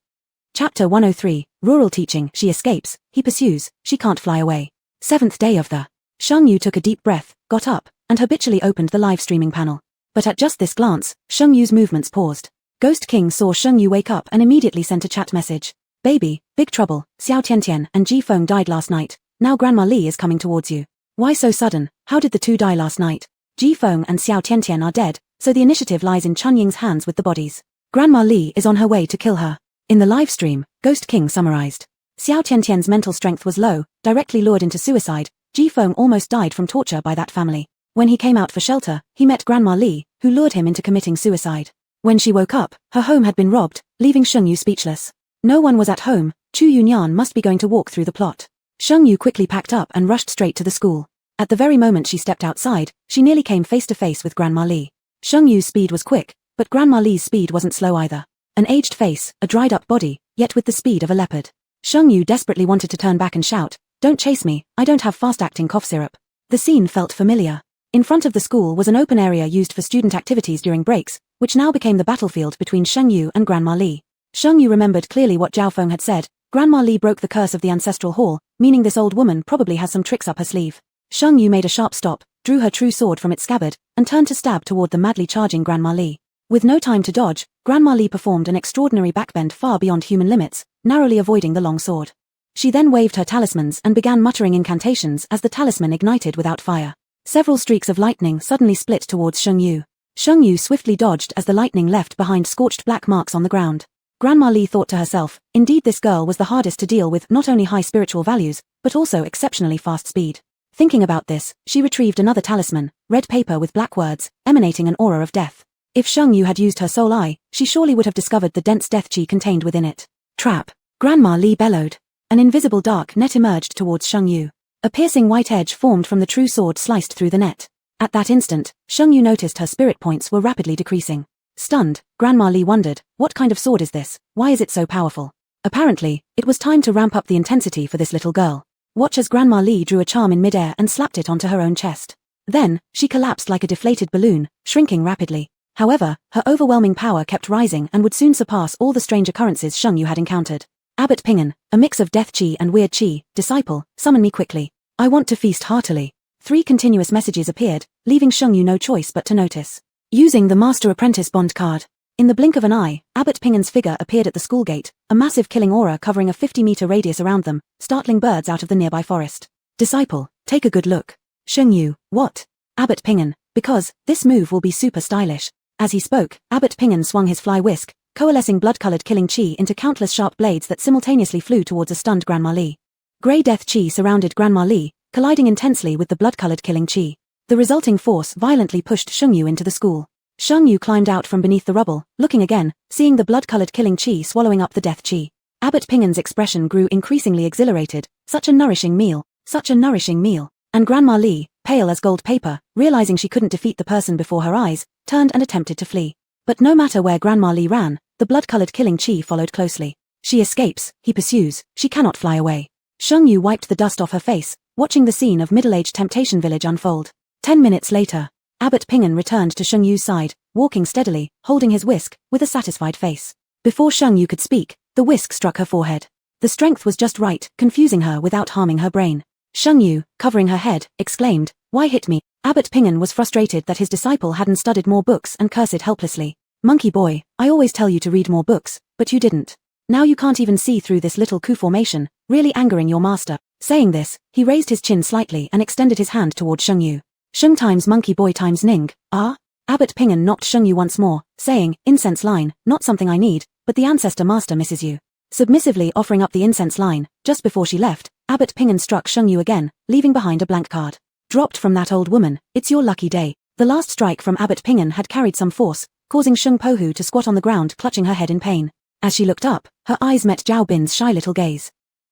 Chapter 103, Rural Teaching, she escapes, he pursues, she can't fly away. 7th day of the... Shengyu took a deep breath, got up, and habitually opened the live streaming panel. But at just this glance, Shengyu's movements paused. Ghost King saw Shengyu wake up and immediately sent a chat message. Baby, big trouble, Xiao Tiantian and Ji Feng died last night. Now Grandma Li is coming towards you. Why so sudden? How did the 2 die last night? Ji Feng and Xiao Tiantian are dead, so the initiative lies in Chunying's hands with the bodies. Grandma Li is on her way to kill her. In the live stream, Ghost King summarized. Xiao Tiantian's mental strength was low, directly lured into suicide. Ji Feng almost died from torture by that family. When he came out for shelter, he met Grandma Li, who lured him into committing suicide. When she woke up, her home had been robbed, leaving Sheng Yu speechless. No one was at home. Chu Yunyan must be going to walk through the plot. Sheng Yu quickly packed up and rushed straight to the school. At the very moment she stepped outside, she nearly came face to face with Grandma Li. Sheng Yu's speed was quick, but Grandma Li's speed wasn't slow either. An aged face, a dried-up body, yet with the speed of a leopard. Sheng Yu desperately wanted to turn back and shout, "Don't chase me, I don't have fast-acting cough syrup." The scene felt familiar. In front of the school was an open area used for student activities during breaks, which now became the battlefield between Sheng Yu and Grandma Li. Sheng Yu remembered clearly what Zhao Feng had said. Grandma Li broke the curse of the ancestral hall, meaning this old woman probably has some tricks up her sleeve. Sheng Yu made a sharp stop, drew her true sword from its scabbard, and turned to stab toward the madly charging Grandma Li. With no time to dodge, Grandma Li performed an extraordinary backbend far beyond human limits, narrowly avoiding the long sword. She then waved her talismans and began muttering incantations as the talisman ignited without fire. Several streaks of lightning suddenly split towards Sheng Yu. Sheng Yu swiftly dodged as the lightning left behind scorched black marks on the ground. Grandma Li thought to herself, indeed this girl was the hardest to deal with, not only high spiritual values, but also exceptionally fast speed. Thinking about this, she retrieved another talisman, red paper with black words, emanating an aura of death. If Sheng Yu had used her soul eye, she surely would have discovered the dense death chi contained within it. Trap! Grandma Li bellowed. An invisible dark net emerged towards Sheng Yu. A piercing white edge formed from the true sword sliced through the net. At that instant, Sheng Yu noticed her spirit points were rapidly decreasing. Stunned, Grandma Li wondered, what kind of sword is this? Why is it so powerful? Apparently, it was time to ramp up the intensity for this little girl. Watch as Grandma Li drew a charm in midair and slapped it onto her own chest. Then, she collapsed like a deflated balloon, shrinking rapidly. However, her overwhelming power kept rising and would soon surpass all the strange occurrences Sheng Yu had encountered. Abbot Pingen, a mix of death chi and weird chi, disciple, summon me quickly. I want to feast heartily. 3 continuous messages appeared, leaving Sheng Yu no choice but to notice. Using the Master-Apprentice Bond card. In the blink of an eye, Abbot Pingen's figure appeared at the school gate, a massive killing aura covering a 50-meter radius around them, startling birds out of the nearby forest. Disciple, take a good look. Sheng Yu, what? Abbot Pingen, because, this move will be super stylish. As he spoke, Abbot Pingen swung his fly whisk, coalescing blood-colored killing chi into countless sharp blades that simultaneously flew towards a stunned Grandma Li. Grey death chi surrounded Grandma Li, colliding intensely with the blood-colored killing chi. The resulting force violently pushed Sheng Yu into the school. Sheng Yu climbed out from beneath the rubble, looking again, seeing the blood-colored killing chi swallowing up the death chi. Abbot Pingen's expression grew increasingly exhilarated. Such a nourishing meal, such a nourishing meal. And Grandma Li, pale as gold paper, realizing she couldn't defeat the person before her eyes, turned and attempted to flee. But no matter where Grandma Li ran, the blood-colored killing chi followed closely. She escapes, he pursues, she cannot fly away. Sheng Yu wiped the dust off her face, watching the scene of middle-aged Temptation Village unfold. 10 minutes later, Abbot Pingen returned to Sheng Yu's side, walking steadily, holding his whisk, with a satisfied face. Before Sheng Yu could speak, the whisk struck her forehead. The strength was just right, confusing her without harming her brain. Sheng Yu, covering her head, exclaimed, "Why hit me?" Abbot Pingen was frustrated that his disciple hadn't studied more books and cursed helplessly. "Monkey boy, I always tell you to read more books, but you didn't. Now you can't even see through this little coup formation, really angering your master." Saying this, he raised his chin slightly and extended his hand toward Sheng Yu. "Sheng times monkey boy times Ning, ah?" Abbot Pingen knocked Sheng Yu once more, saying, "Incense line, not something I need, but the ancestor master misses you." Submissively offering up the incense line, just before she left, Abbot Pingen struck Sheng Yu again, leaving behind a blank card. "Dropped from that old woman, it's your lucky day." The last strike from Abbot Pingen had carried some force, causing Sheng Pohu to squat on the ground clutching her head in pain. As she looked up, her eyes met Zhao Bin's shy little gaze.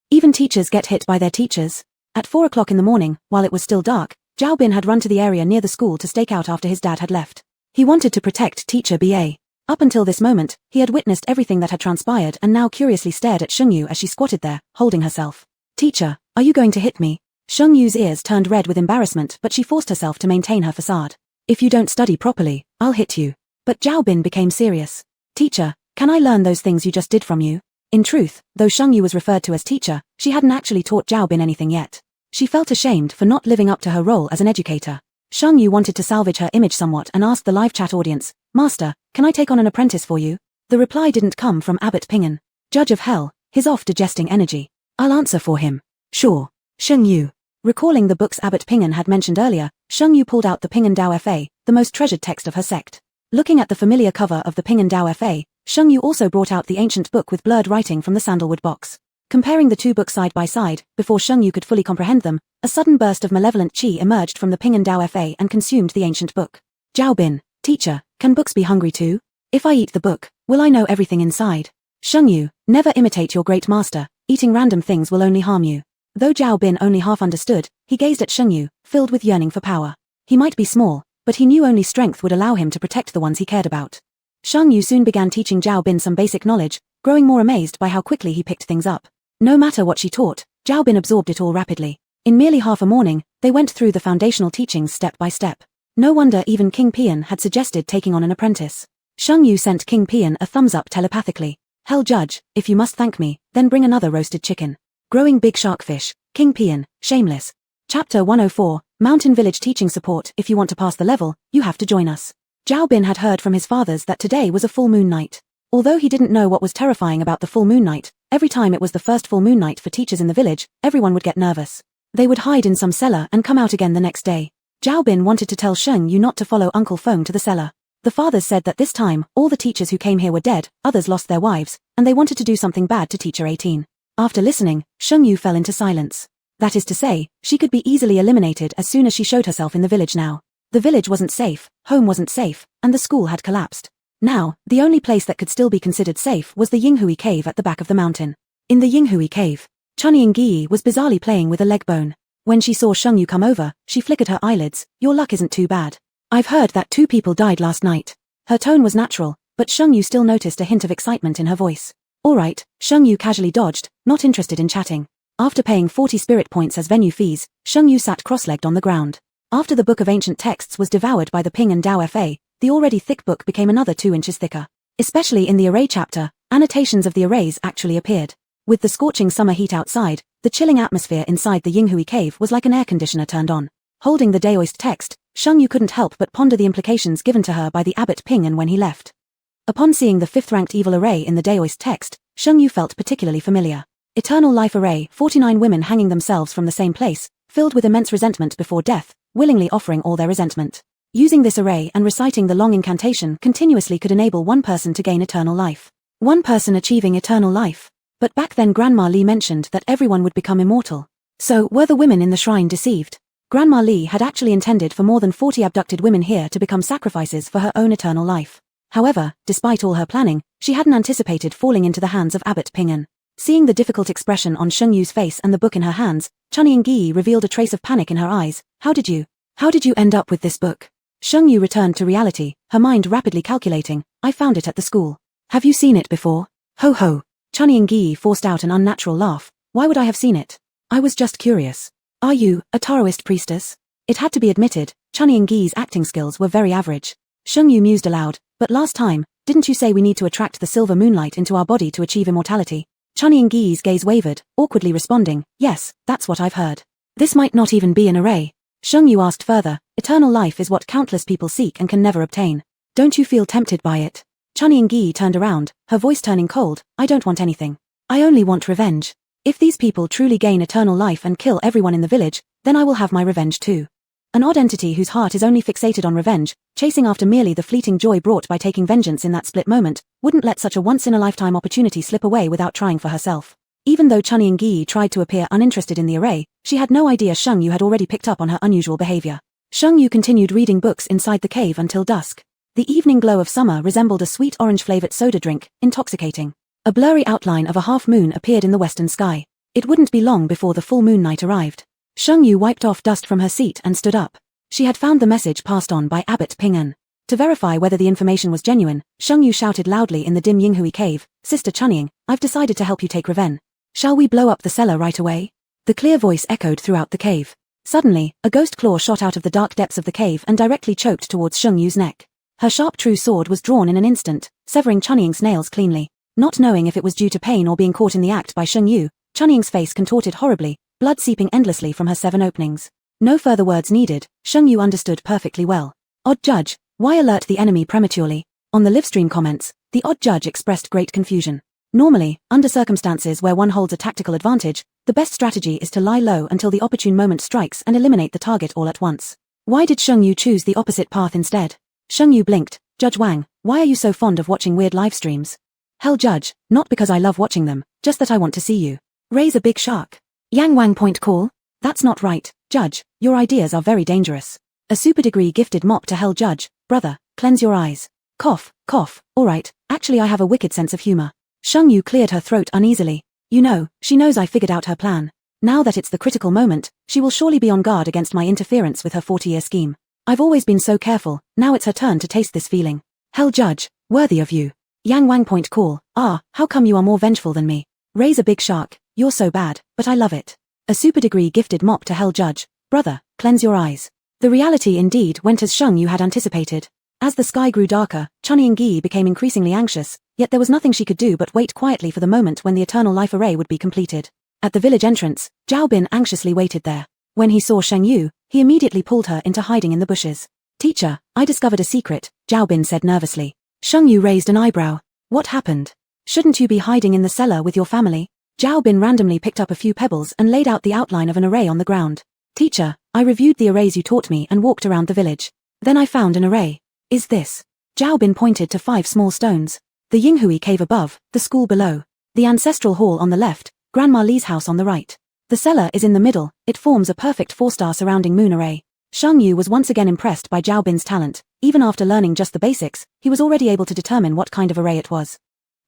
Even teachers get hit by their teachers. At 4 o'clock in the morning, while it was still dark, Zhao Bin had run to the area near the school to stake out after his dad had left. He wanted to protect teacher BA. Up until this moment, he had witnessed everything that had transpired and now curiously stared at Sheng Yu as she squatted there, holding herself. "Teacher, are you going to hit me?" Sheng Yu's ears turned red with embarrassment, but she forced herself to maintain her facade. "If you don't study properly, I'll hit you." But Zhao Bin became serious. "Teacher, can I learn those things you just did from you?" In truth, though Sheng Yu was referred to as teacher, she hadn't actually taught Zhao Bin anything yet. She felt ashamed for not living up to her role as an educator. Sheng Yu wanted to salvage her image somewhat and asked the live chat audience, "Master, can I take on an apprentice for you?" The reply didn't come from Abbot Pingen. Judge of hell, his off-digesting energy. "I'll answer for him." "Sure." Sheng Yu. Recalling the books Abbot Pingen had mentioned earlier, Sheng Yu pulled out the Pingen Dao Fa, the most treasured text of her sect. Looking at the familiar cover of the Pingen Dao Fa, Sheng Yu also brought out the ancient book with blurred writing from the sandalwood box. Comparing the two books side by side, before Sheng Yu could fully comprehend them, a sudden burst of malevolent qi emerged from the Ping and Dao Fa and consumed the ancient book. Zhao Bin, teacher, can books be hungry too? If I eat the book, will I know everything inside? Sheng Yu, never imitate your great master, eating random things will only harm you. Though Zhao Bin only half understood, he gazed at Sheng Yu, filled with yearning for power. He might be small, but he knew only strength would allow him to protect the ones he cared about. Sheng Yu soon began teaching Zhao Bin some basic knowledge, growing more amazed by how quickly he picked things up. No matter what she taught, Zhao Bin absorbed it all rapidly. In merely half a morning, they went through the foundational teachings step by step. No wonder even King Pian had suggested taking on an apprentice. Sheng Yu sent King Pian a thumbs up telepathically. Hell judge, if you must thank me, then bring another roasted chicken. Growing big sharkfish, King Pian, shameless. Chapter 104, Mountain Village Teaching Support. If you want to pass the level, you have to join us. Zhao Bin had heard from his fathers that today was a full moon night. Although he didn't know what was terrifying about the full moon night, every time it was the first full moon night for teachers in the village, everyone would get nervous. They would hide in some cellar and come out again the next day. Zhao Bin wanted to tell Sheng Yu not to follow Uncle Feng to the cellar. The fathers said that this time, all the teachers who came here were dead, others lost their wives, and they wanted to do something bad to teacher 18. After listening, Sheng Yu fell into silence. That is to say, she could be easily eliminated as soon as she showed herself in the village now. The village wasn't safe, home wasn't safe, and the school had collapsed. Now, the only place that could still be considered safe was the Yinghui cave at the back of the mountain. In the Yinghui cave, Chunyi Ngi was bizarrely playing with a leg bone. When she saw Sheng Yu come over, she flickered her eyelids. Your luck isn't too bad. I've heard that 2 people died last night. Her tone was natural, but Sheng Yu still noticed a hint of excitement in her voice. Alright, Sheng Yu casually dodged, not interested in chatting. After paying 40 spirit points as venue fees, Sheng Yu sat cross-legged on the ground. After the book of ancient texts was devoured by the Ping and Dao Fa, the already thick book became another 2 inches thicker. Especially in the array chapter, annotations of the arrays actually appeared. With the scorching summer heat outside, the chilling atmosphere inside the Yinghui cave was like an air conditioner turned on. Holding the Daoist text, Sheng Yu couldn't help but ponder the implications given to her by the abbot Ping and when he left. Upon seeing the 5th-ranked evil array in the Daoist text, Sheng Yu felt particularly familiar. Eternal life array, 49 women hanging themselves from the same place, filled with immense resentment before death, willingly offering all their resentment. Using this array and reciting the long incantation continuously could enable one person to gain eternal life. One person achieving eternal life. But back then Grandma Li mentioned that everyone would become immortal. So, were the women in the shrine deceived? Grandma Li had actually intended for more than 40 abducted women here to become sacrifices for her own eternal life. However, despite all her planning, she hadn't anticipated falling into the hands of Abbot Pingen. Seeing the difficult expression on Sheng Yu's face and the book in her hands, Chunyi Ngi revealed a trace of panic in her eyes. How did you end up with this book? Sheng Yu returned to reality, her mind rapidly calculating. I found it at the school. Have you seen it before? Ho ho. Chunyi Ngi forced out an unnatural laugh. Why would I have seen it? I was just curious. Are you a Taoist priestess? It had to be admitted, Chunyi Ngi's acting skills were very average. Sheng Yu mused aloud. But last time, didn't you say we need to attract the silver moonlight into our body to achieve immortality? Chunyi Ngi's gaze wavered, awkwardly responding, yes, that's what I've heard. This might not even be an array. Sheng Yu asked further, eternal life is what countless people seek and can never obtain. Don't you feel tempted by it? Chunyi Ngi turned around, her voice turning cold. I don't want anything. I only want revenge. If these people truly gain eternal life and kill everyone in the village, then I will have my revenge too. An odd entity whose heart is only fixated on revenge, chasing after merely the fleeting joy brought by taking vengeance in that split moment, wouldn't let such a once-in-a-lifetime opportunity slip away without trying for herself. Even though Chunyi Ngi tried to appear uninterested in the array, she had no idea Sheng Yu had already picked up on her unusual behavior. Sheng Yu continued reading books inside the cave until dusk. The evening glow of summer resembled a sweet orange-flavored soda drink, intoxicating. A blurry outline of a half-moon appeared in the western sky. It wouldn't be long before the full moon night arrived. Sheng Yu wiped off dust from her seat and stood up. She had found the message passed on by Abbot Pingen. To verify whether the information was genuine, Sheng Yu shouted loudly in the dim Yinghui cave, Sister Chunying, I've decided to help you take revenge. Shall we blow up the cellar right away? The clear voice echoed throughout the cave. Suddenly, a ghost claw shot out of the dark depths of the cave and directly choked towards Sheng Yu's neck. Her sharp true sword was drawn in an instant, severing Chunying's nails cleanly. Not knowing if it was due to pain or being caught in the act by Sheng Yu, Chunying's face contorted horribly, blood seeping endlessly from her 7 openings. No further words needed, Sheng Yu understood perfectly well. Odd Judge, why alert the enemy prematurely? On the livestream comments, the Odd Judge expressed great confusion. Normally, under circumstances where one holds a tactical advantage, the best strategy is to lie low until the opportune moment strikes and eliminate the target all at once. Why did Sheng Yu choose the opposite path instead? Sheng Yu blinked, Judge Wang, why are you so fond of watching weird live streams? Hell Judge, not because I love watching them, just that I want to see you. Raise a big shark. Yang Wang point call? That's not right, Judge, your ideas are very dangerous. A super degree gifted mop to Hell Judge, brother, cleanse your eyes. Cough, cough, alright, actually I have a wicked sense of humor. Sheng Yu cleared her throat uneasily. You know, she knows I figured out her plan. Now that it's the critical moment, she will surely be on guard against my interference with her 40-year scheme. I've always been so careful, now it's her turn to taste this feeling. Hell Judge, worthy of you. Yang Wang point call, how come you are more vengeful than me? Raise a big shark, you're so bad, but I love it. A super degree gifted mop to Hell Judge, brother, cleanse your eyes. The reality indeed went as Sheng Yu had anticipated. As the sky grew darker, Chunyi Ngi became increasingly anxious, yet there was nothing she could do but wait quietly for the moment when the eternal life array would be completed. At the village entrance, Zhao Bin anxiously waited there. When he saw Sheng Yu, he immediately pulled her into hiding in the bushes. Teacher, I discovered a secret, Zhao Bin said nervously. Sheng Yu raised an eyebrow. What happened? Shouldn't you be hiding in the cellar with your family? Zhao Bin randomly picked up a few pebbles and laid out the outline of an array on the ground. Teacher, I reviewed the arrays you taught me and walked around the village. Then I found an array. Is this? Zhao Bin pointed to 5 small stones. The Yinghui cave above, the school below. The ancestral hall on the left, Grandma Li's house on the right. The cellar is in the middle, it forms a perfect 4-star surrounding moon array. Sheng Yu was once again impressed by Zhao Bin's talent. Even after learning just the basics, he was already able to determine what kind of array it was.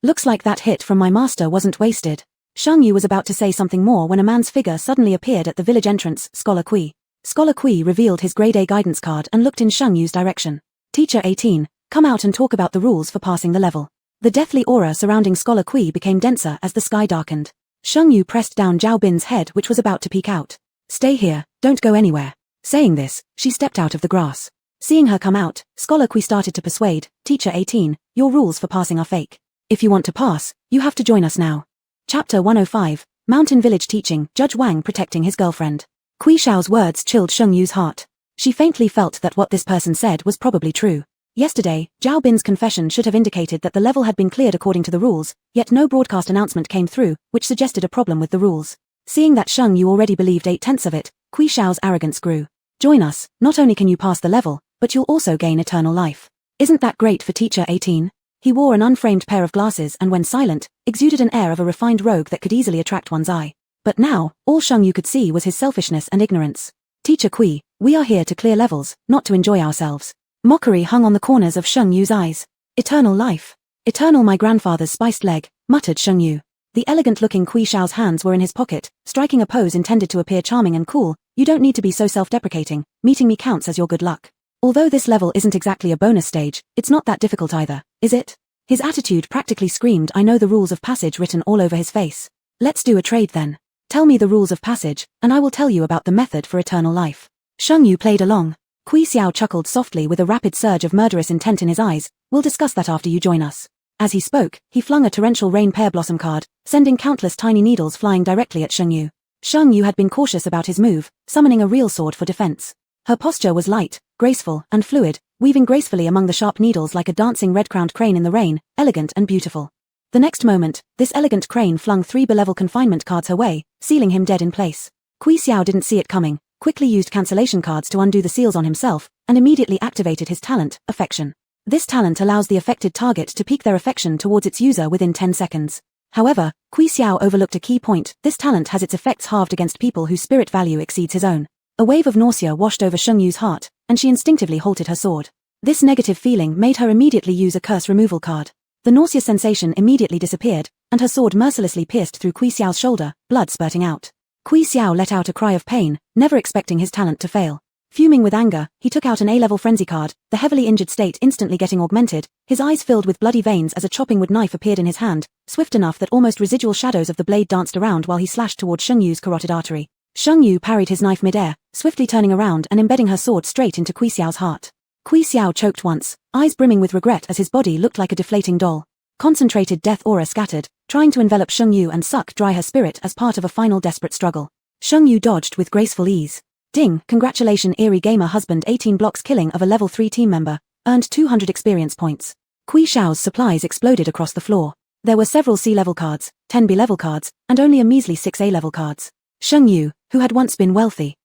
Looks like that hit from my master wasn't wasted. Sheng Yu was about to say something more when a man's figure suddenly appeared at the village entrance, Scholar Kui. Scholar Kui revealed his grade A guidance card and looked in Sheng Yu's direction. Teacher 18, come out and talk about the rules for passing the level. The deathly aura surrounding Scholar Kui became denser as the sky darkened. Sheng Yu pressed down Zhao Bin's head which was about to peek out. Stay here, don't go anywhere. Saying this, she stepped out of the grass. Seeing her come out, Scholar Kui started to persuade, Teacher 18, your rules for passing are fake. If you want to pass, you have to join us now. Chapter 105, Mountain Village Teaching, Judge Wang protecting his girlfriend. Kui Xiao's words chilled Sheng Yu's heart. She faintly felt that what this person said was probably true. Yesterday, Zhao Bin's confession should have indicated that the level had been cleared according to the rules, yet no broadcast announcement came through, which suggested a problem with the rules. Seeing that Sheng Yu already believed 8/10 of it, Kui Xiao's arrogance grew. Join us, not only can you pass the level, but you'll also gain eternal life. Isn't that great for Teacher 18? He wore an unframed pair of glasses and when silent, exuded an air of a refined rogue that could easily attract one's eye. But now, all Sheng Yu could see was his selfishness and ignorance. Teacher Kui, we are here to clear levels, not to enjoy ourselves. Mockery hung on the corners of Sheng Yu's eyes. Eternal life. Eternal my grandfather's spiced leg, muttered Sheng Yu. The elegant-looking Kui Xiao's hands were in his pocket, striking a pose intended to appear charming and cool. You don't need to be so self-deprecating, meeting me counts as your good luck. Although this level isn't exactly a bonus stage, it's not that difficult either, is it? His attitude practically screamed I know the rules of passage written all over his face. Let's do a trade then. Tell me the rules of passage, and I will tell you about the method for eternal life. Sheng Yu played along. Kui Xiao chuckled softly with a rapid surge of murderous intent in his eyes. We'll discuss that after you join us. As he spoke, he flung a torrential rain pear blossom card, sending countless tiny needles flying directly at Sheng Yu. Sheng Yu had been cautious about his move, summoning a real sword for defense. Her posture was light, graceful, and fluid, weaving gracefully among the sharp needles like a dancing red-crowned crane in the rain, elegant and beautiful. The next moment, this elegant crane flung 3 belevel confinement cards her way, sealing him dead in place. Kui Xiao didn't see it coming, quickly used cancellation cards to undo the seals on himself, and immediately activated his talent, Affection. This talent allows the affected target to peak their affection towards its user within 10 seconds. However, Kui Xiao overlooked a key point. This talent has its effects halved against people whose spirit value exceeds his own. A wave of nausea washed over Sheng Yu's heart, and she instinctively halted her sword. This negative feeling made her immediately use a curse removal card. The nauseous sensation immediately disappeared, and her sword mercilessly pierced through Kui Xiao's shoulder, blood spurting out. Kui Xiao let out a cry of pain, never expecting his talent to fail. Fuming with anger, he took out an A-level frenzy card, the heavily injured state instantly getting augmented, his eyes filled with bloody veins as a chopping wood knife appeared in his hand, swift enough that almost residual shadows of the blade danced around while he slashed toward Sheng Yu's carotid artery. Sheng Yu parried his knife mid-air, swiftly turning around and embedding her sword straight into Kui Xiao's heart. Kui Xiao choked once, eyes brimming with regret as his body looked like a deflating doll. Concentrated death aura scattered, trying to envelop Sheng Yu and suck dry her spirit as part of a final desperate struggle. Sheng Yu dodged with graceful ease. Ding, congratulations eerie gamer husband 18 blocks killing of a level 3 team member, earned 200 experience points. Kui Xiao's supplies exploded across the floor. There were several C-level cards, 10 B-level cards, and only a measly 6 A-level cards. Sheng Yu, who had once been wealthy.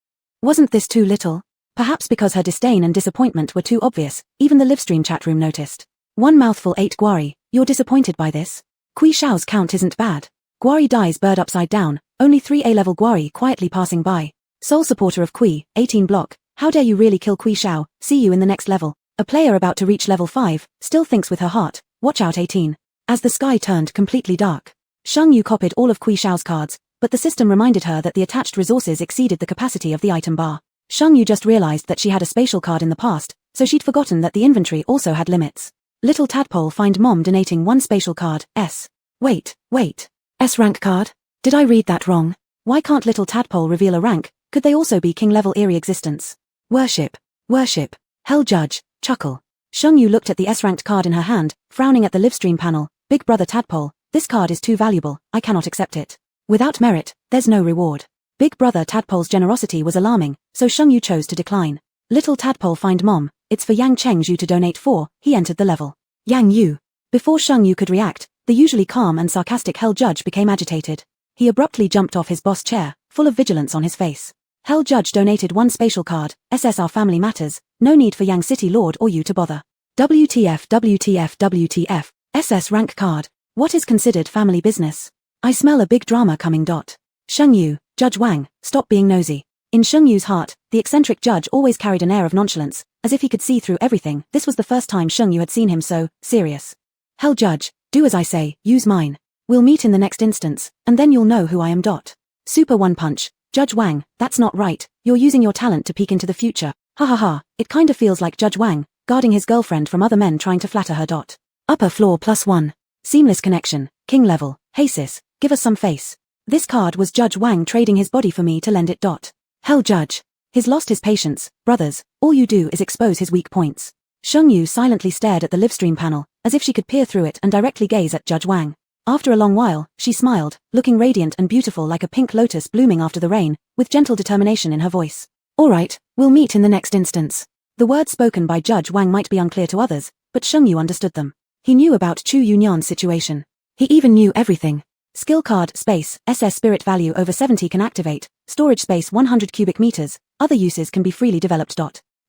Wasn't this too little? Perhaps because her disdain and disappointment were too obvious, even the livestream chat room noticed. One mouthful ate Guari. You're disappointed by this? Kui Xiao's count isn't bad. Guari dies bird upside down, only 3 A-level Guari quietly passing by. Sole supporter of Kui, 18 block. How dare you really kill Kui Xiao, see you in the next level. A player about to reach level 5, still thinks with her heart, watch out 18. As the sky turned completely dark. Sheng Yu copied all of Kui Xiao's cards, but the system reminded her that the attached resources exceeded the capacity of the item bar. Sheng Yu just realized that she had a spatial card in the past, so she'd forgotten that the inventory also had limits. Little Tadpole find mom donating 1 spatial card, S. Wait. S rank card? Did I read that wrong? Why can't Little Tadpole reveal a rank? Could they also be king level eerie existence? Worship. Hell Judge, chuckle. Sheng Yu looked at the S-ranked card in her hand, frowning at the livestream panel. Big brother Tadpole, this card is too valuable, I cannot accept it. Without merit, there's no reward. Big brother Tadpole's generosity was alarming, so Sheng Yu chose to decline. Little Tadpole find mom, it's for Yang Cheng's Yu to donate 4, he entered the level. Yang Yu. Before Sheng Yu could react, the usually calm and sarcastic Hell Judge became agitated. He abruptly jumped off his boss chair, full of vigilance on his face. Hell Judge donated 1 spatial card, SSR Family Matters, no need for Yang City Lord or you to bother. WTF, SS rank card. What is considered family business? I smell a big drama coming. Sheng Yu, Judge Wang, stop being nosy. In Sheng Yu's heart, the eccentric judge always carried an air of nonchalance, as if he could see through everything. This was the first time Sheng Yu had seen him so serious. Hell Judge, do as I say, use mine. We'll meet in the next instance, and then you'll know who I am. Super One Punch. Judge Wang, that's not right, you're using your talent to peek into the future. Ha ha ha, it kinda feels like Judge Wang, guarding his girlfriend from other men trying to flatter her. Upper floor +1. Seamless connection, king level, hey sis, give us some face. This card was Judge Wang trading his body for me to lend it. Hell Judge. He's lost his patience, brothers, all you do is expose his weak points. Sheng Yu silently stared at the livestream panel, as if she could peer through it and directly gaze at Judge Wang. After a long while, she smiled, looking radiant and beautiful like a pink lotus blooming after the rain, with gentle determination in her voice. Alright, we'll meet in the next instance. The words spoken by Judge Wang might be unclear to others, but Sheng Yu understood them. He knew about Chu Yunyan's situation. He even knew everything. Skill card, space, SS spirit value over 70 can activate, storage space 100 cubic meters, other uses can be freely developed.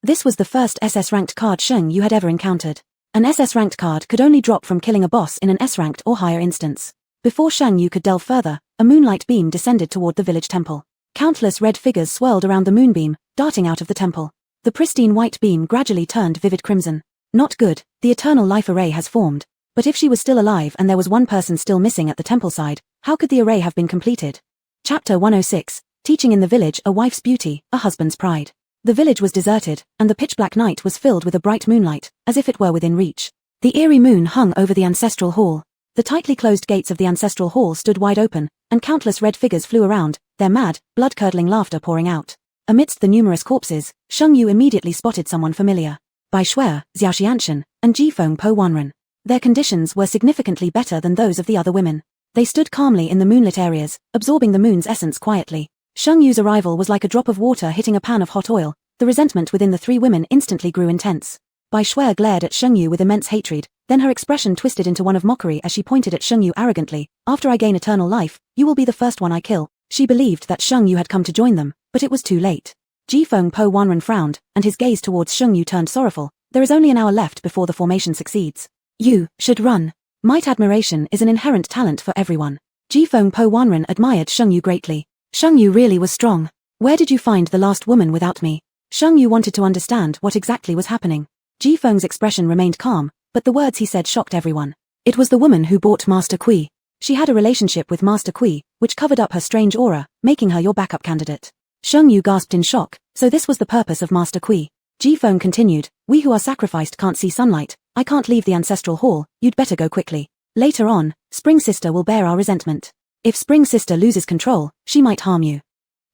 This was the first SS ranked card Sheng Yu had ever encountered. An SS ranked card could only drop from killing a boss in an S ranked or higher instance. Before Sheng Yu could delve further, a moonlight beam descended toward the village temple. Countless red figures swirled around the moonbeam, darting out of the temple. The pristine white beam gradually turned vivid crimson. Not good, the eternal life array has formed. But if she was still alive and there was one person still missing at the temple side, how could the array have been completed? Chapter 106, Teaching in the Village, a Wife's Beauty, a Husband's Pride. The village was deserted, and the pitch-black night was filled with a bright moonlight, as if it were within reach. The eerie moon hung over the ancestral hall. The tightly closed gates of the ancestral hall stood wide open, and countless red figures flew around, their mad, blood-curdling laughter pouring out. Amidst the numerous corpses, Sheng Yu immediately spotted someone familiar. Bai Shuer, Xiao Xianchen, and Jifeng Po Wanren. Their conditions were significantly better than those of the other women. They stood calmly in the moonlit areas, absorbing the moon's essence quietly. Sheng Yu's arrival was like a drop of water hitting a pan of hot oil. The resentment within the 3 women instantly grew intense. Bai Shuer glared at Sheng Yu with immense hatred, then her expression twisted into one of mockery as she pointed at Sheng Yu arrogantly. After I gain eternal life, you will be the first one I kill. She believed that Sheng Yu had come to join them, but it was too late. Jifeng Po Wanren frowned, and his gaze towards Sheng Yu turned sorrowful. There is only an hour left before the formation succeeds. You should run. Might admiration is an inherent talent for everyone. Jifeng Po Wanren admired Sheng Yu greatly. Sheng Yu really was strong. Where did you find the last woman without me? Sheng Yu wanted to understand what exactly was happening. Jifeng's expression remained calm, but the words he said shocked everyone. It was the woman who bought Master Kui. She had a relationship with Master Kui, which covered up her strange aura, making her your backup candidate. Sheng Yu gasped in shock, so this was the purpose of Master Kui. Jifeng continued, we who are sacrificed can't see sunlight, I can't leave the ancestral hall, you'd better go quickly. Later on, Spring Sister will bear our resentment. If Spring Sister loses control, she might harm you.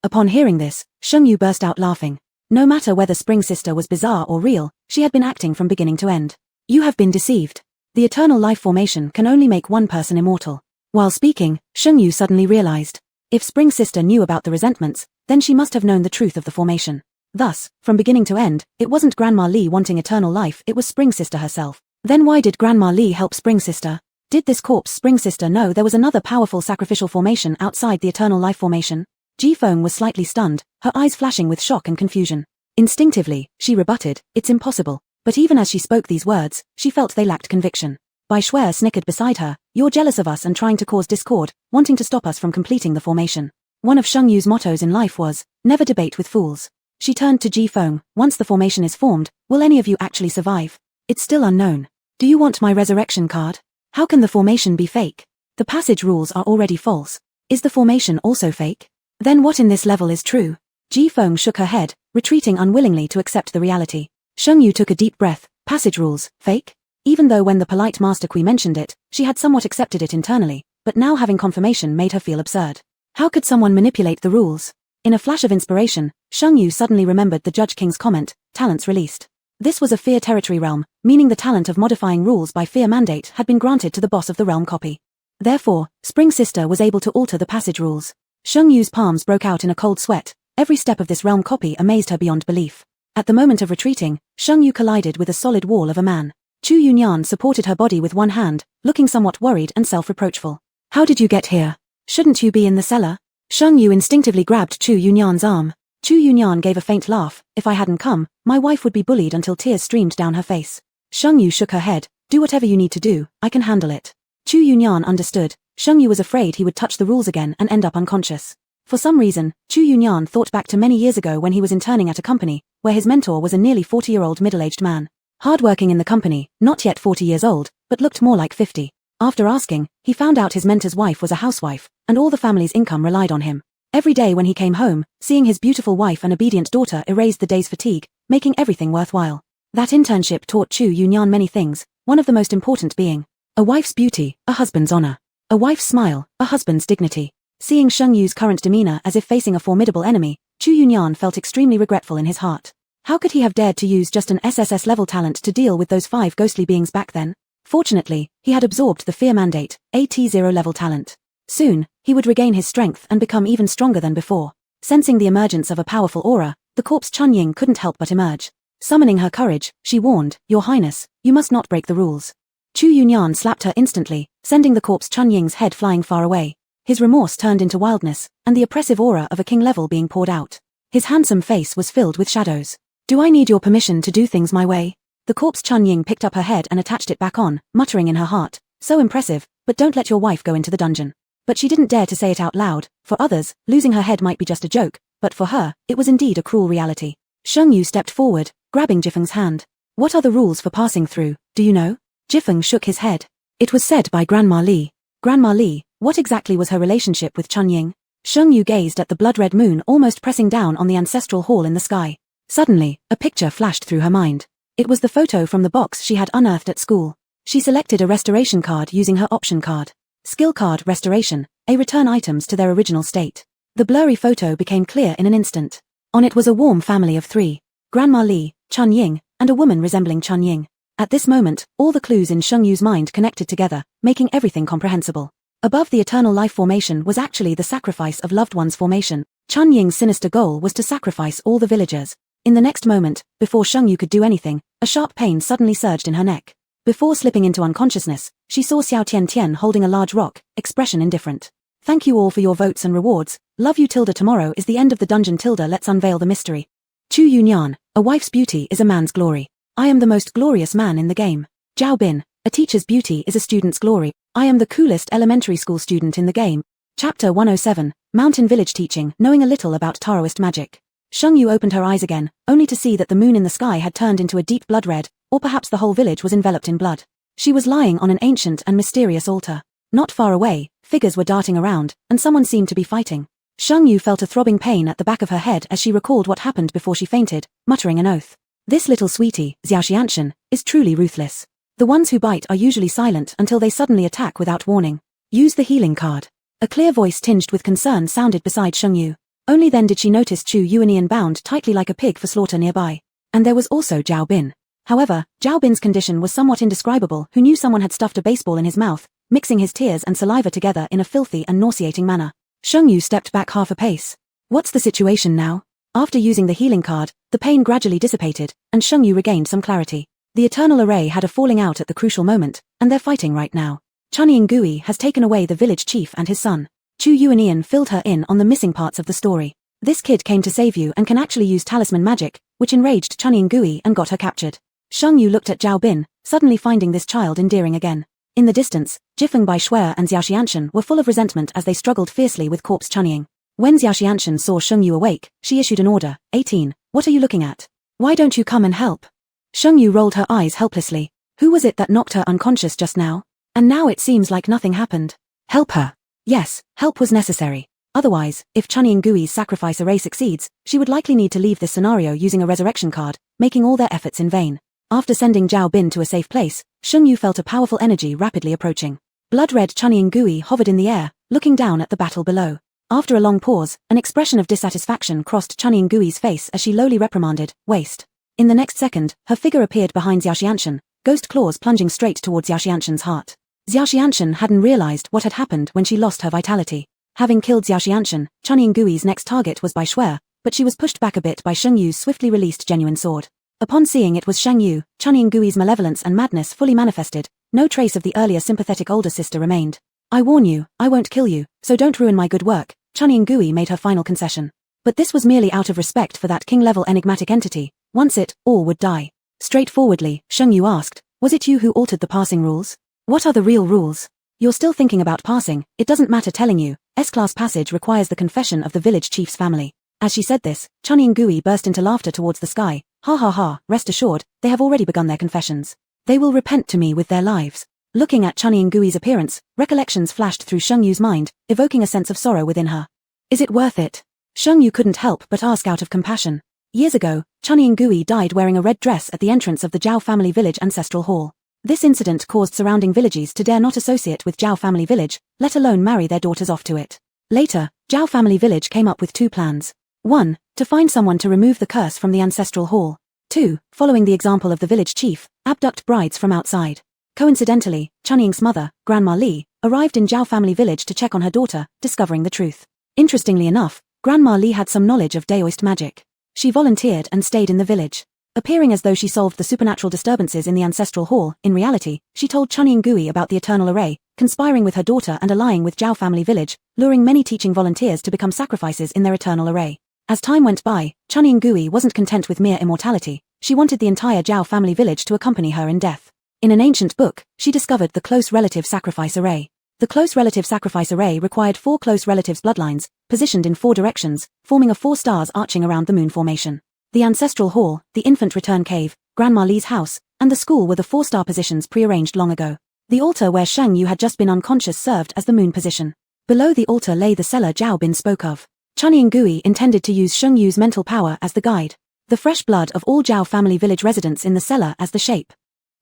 Upon hearing this, Sheng Yu burst out laughing. No matter whether Spring Sister was bizarre or real, she had been acting from beginning to end. You have been deceived. The eternal life formation can only make one person immortal. While speaking, Sheng Yu suddenly realized. If Spring Sister knew about the resentments, then she must have known the truth of the formation. Thus, from beginning to end, it wasn't Grandma Li wanting eternal life, it was Spring Sister herself. Then why did Grandma Li help Spring Sister? Did this corpse Spring Sister know there was another powerful sacrificial formation outside the eternal life formation? Jifeng was slightly stunned, her eyes flashing with shock and confusion. Instinctively, she rebutted, "It's impossible." But even as she spoke these words, she felt they lacked conviction. Bai Shuai snickered beside her, "You're jealous of us and trying to cause discord, wanting to stop us from completing the formation." One of Sheng Yu's mottos in life was, "Never debate with fools." She turned to Ji Feng, "Once the formation is formed, will any of you actually survive? It's still unknown. Do you want my resurrection card? How can the formation be fake? The passage rules are already false. Is the formation also fake? Then what in this level is true?" Ji Feng shook her head, retreating unwillingly to accept the reality. Sheng Yu took a deep breath. Passage rules, fake? Even though when the polite Master Kui mentioned it, she had somewhat accepted it internally, but now having confirmation made her feel absurd. How could someone manipulate the rules? In a flash of inspiration, Sheng Yu suddenly remembered the Judge King's comment, "Talents released." This was a fear territory realm, meaning the talent of modifying rules by fear mandate had been granted to the boss of the realm copy. Therefore, Spring Sister was able to alter the passage rules. Sheng Yu's palms broke out in a cold sweat. Every step of this realm copy amazed her beyond belief. At the moment of retreating, Sheng Yu collided with a solid wall of a man. Chu Yunyan supported her body with one hand, looking somewhat worried and self-reproachful. "How did you get here? Shouldn't you be in the cellar?" Sheng Yu instinctively grabbed Chu Yunyan's arm. Chu Yunyan gave a faint laugh. "If I hadn't come, my wife would be bullied until tears streamed down her face." Sheng Yu shook her head. "Do whatever you need to do, I can handle it." Chu Yunyan understood. Sheng Yu was afraid he would touch the rules again and end up unconscious. For some reason, Chu Yunyan thought back to many years ago when he was interning at a company, where his mentor was a nearly 40-year-old middle-aged man. Hardworking in the company, not yet 40 years old, but looked more like 50. After asking, he found out his mentor's wife was a housewife, and all the family's income relied on him. Every day when he came home, seeing his beautiful wife and obedient daughter erased the day's fatigue, making everything worthwhile. That internship taught Chu Yunyan many things, one of the most important being a wife's beauty, a husband's honor. A wife's smile, a husband's dignity. Seeing Sheng Yu's current demeanor as if facing a formidable enemy, Chu Yunyan felt extremely regretful in his heart. How could he have dared to use just an SSS-level talent to deal with those 5 ghostly beings back then? Fortunately, he had absorbed the Fear Mandate, AT0-level talent. Soon, he would regain his strength and become even stronger than before. Sensing the emergence of a powerful aura, the corpse Chunying couldn't help but emerge. Summoning her courage, she warned, "Your Highness, you must not break the rules." Chu Yunyan slapped her instantly, sending the corpse Chunying's head flying far away. His remorse turned into wildness, and the oppressive aura of a king level being poured out. His handsome face was filled with shadows. "Do I need your permission to do things my way?" The corpse Chunying picked up her head and attached it back on, muttering in her heart, "So impressive, but don't let your wife go into the dungeon." But she didn't dare to say it out loud. For others, losing her head might be just a joke, but for her, it was indeed a cruel reality. Sheng Yu stepped forward, grabbing Jifeng's hand. "What are the rules for passing through, do you know?" Jifeng shook his head. It was said by Grandma Li. Grandma Li, what exactly was her relationship with Chunying? Sheng Yu gazed at the blood-red moon almost pressing down on the ancestral hall in the sky. Suddenly, a picture flashed through her mind. It was the photo from the box she had unearthed at school. She selected a restoration card using her option card. Skill card restoration, return items to their original state. The blurry photo became clear in an instant. On it was a warm family of 3. Grandma Li, Chunying, and a woman resembling Chunying. At this moment, all the clues in Sheng Yu's mind connected together, making everything comprehensible. Above the eternal life formation was actually the sacrifice of loved ones formation. Chunying's sinister goal was to sacrifice all the villagers. In the next moment, before Sheng Yu could do anything, a sharp pain suddenly surged in her neck. Before slipping into unconsciousness, she saw Xiao Tian holding a large rock, expression indifferent. "Thank you all for your votes and rewards. Love you tilde tomorrow is the end of the dungeon tilde let's unveil the mystery. Chu Yunyan, a wife's beauty is a man's glory. I am the most glorious man in the game. Zhao Bin, a teacher's beauty is a student's glory. I am the coolest elementary school student in the game." Chapter 107, Mountain Village Teaching, knowing a little about Taoist magic. Sheng Yu opened her eyes again, only to see that the moon in the sky had turned into a deep blood red, or perhaps the whole village was enveloped in blood. She was lying on an ancient and mysterious altar. Not far away, figures were darting around, and someone seemed to be fighting. Sheng Yu felt a throbbing pain at the back of her head as she recalled what happened before she fainted, muttering an oath. This little sweetie, Xiao Xianshan, is truly ruthless. The ones who bite are usually silent until they suddenly attack without warning. Use the healing card. A clear voice tinged with concern sounded beside Sheng Yu. Only then did she notice Chu Yuanian bound tightly like a pig for slaughter nearby. And there was also Zhao Bin. However, Zhao Bin's condition was somewhat indescribable. Who knew someone had stuffed a baseball in his mouth, mixing his tears and saliva together in a filthy and nauseating manner. Sheng Yu stepped back half a pace. What's the situation now? After using the healing card, the pain gradually dissipated, and Sheng Yu regained some clarity. The Eternal Array had a falling out at the crucial moment, and they're fighting right now. Chunying Gui has taken away the village chief and his son. Chu Yuanian filled her in on the missing parts of the story. This kid came to save you and can actually use talisman magic, which enraged Chunning Gui and got her captured. Sheng Yu looked at Zhao Bin, suddenly finding this child endearing again. In the distance, Jifeng Bai Shuai and Xiao Xianshan were full of resentment as they struggled fiercely with corpse Chunying. When Xiao Xianshan saw Sheng Yu awake, she issued an order, 18, what are you looking at? Why don't you come and help? Sheng Yu rolled her eyes helplessly. Who was it that knocked her unconscious just now? And now it seems like nothing happened. Help her. Yes, help was necessary. Otherwise, if Chunying Gui's sacrifice array succeeds, she would likely need to leave this scenario using a resurrection card, making all their efforts in vain. After sending Zhao Bin to a safe place, Sheng Yu felt a powerful energy rapidly approaching. Blood-red Chunying Gui hovered in the air, looking down at the battle below. After a long pause, an expression of dissatisfaction crossed Chunying Gui's face as she lowly reprimanded, waste. In the next second, her figure appeared behind Xiao Xianshan, ghost claws plunging straight towards Xiao Xianshan's heart. Xiao Xianshan hadn't realized what had happened when she lost her vitality. Having killed Xiao Xianshan, Chunying Gui's next target was Bai Shuai, but she was pushed back a bit by Sheng Yu's swiftly released genuine sword. Upon seeing it was Sheng Yu, Chunying Gui's malevolence and madness fully manifested, no trace of the earlier sympathetic older sister remained. I warn you, I won't kill you, so don't ruin my good work, Chunying Gui made her final concession. But this was merely out of respect for that king-level enigmatic entity. Once it, all would die. Straightforwardly, Sheng Yu asked, was it you who altered the passing rules? What are the real rules? You're still thinking about passing, it doesn't matter telling you, S-class passage requires the confession of the village chief's family. As she said this, Chunying Gui burst into laughter towards the sky. Ha ha ha, rest assured, they have already begun their confessions. They will repent to me with their lives. Looking at Chunying Gui's appearance, recollections flashed through Sheng Yu's mind, evoking a sense of sorrow within her. Is it worth it? Sheng Yu couldn't help but ask out of compassion. Years ago, Chunying Gui died wearing a red dress at the entrance of the Zhao family village ancestral hall. This incident caused surrounding villages to dare not associate with Zhao family village, let alone marry their daughters off to it. Later, Zhao family village came up with two plans. 1. To find someone to remove the curse from the ancestral hall. 2. Following the example of the village chief, abduct brides from outside. Coincidentally, Chunying's mother, Grandma Li, arrived in Zhao family village to check on her daughter, discovering the truth. Interestingly enough, Grandma Li had some knowledge of Daoist magic. She volunteered and stayed in the village. Appearing as though she solved the supernatural disturbances in the ancestral hall, in reality, she told Chunying Gui about the eternal array, conspiring with her daughter and allying with Zhao family village, luring many teaching volunteers to become sacrifices in their eternal array. As time went by, Chunying Gui wasn't content with mere immortality, she wanted the entire Zhao family village to accompany her in death. In an ancient book, she discovered the close relative sacrifice array. The close relative sacrifice array required 4 close relatives' bloodlines, positioned in 4 directions, forming a 4 stars arching around the moon formation. The ancestral hall, the infant return cave, Grandma Li's house, and the school were the 4-star positions prearranged long ago. The altar where Sheng Yu had just been unconscious served as the moon position. Below the altar lay the cellar Zhao Bin spoke of. Chunying Gui intended to use Sheng Yu's mental power as the guide. The fresh blood of all Zhao family village residents in the cellar as the shape.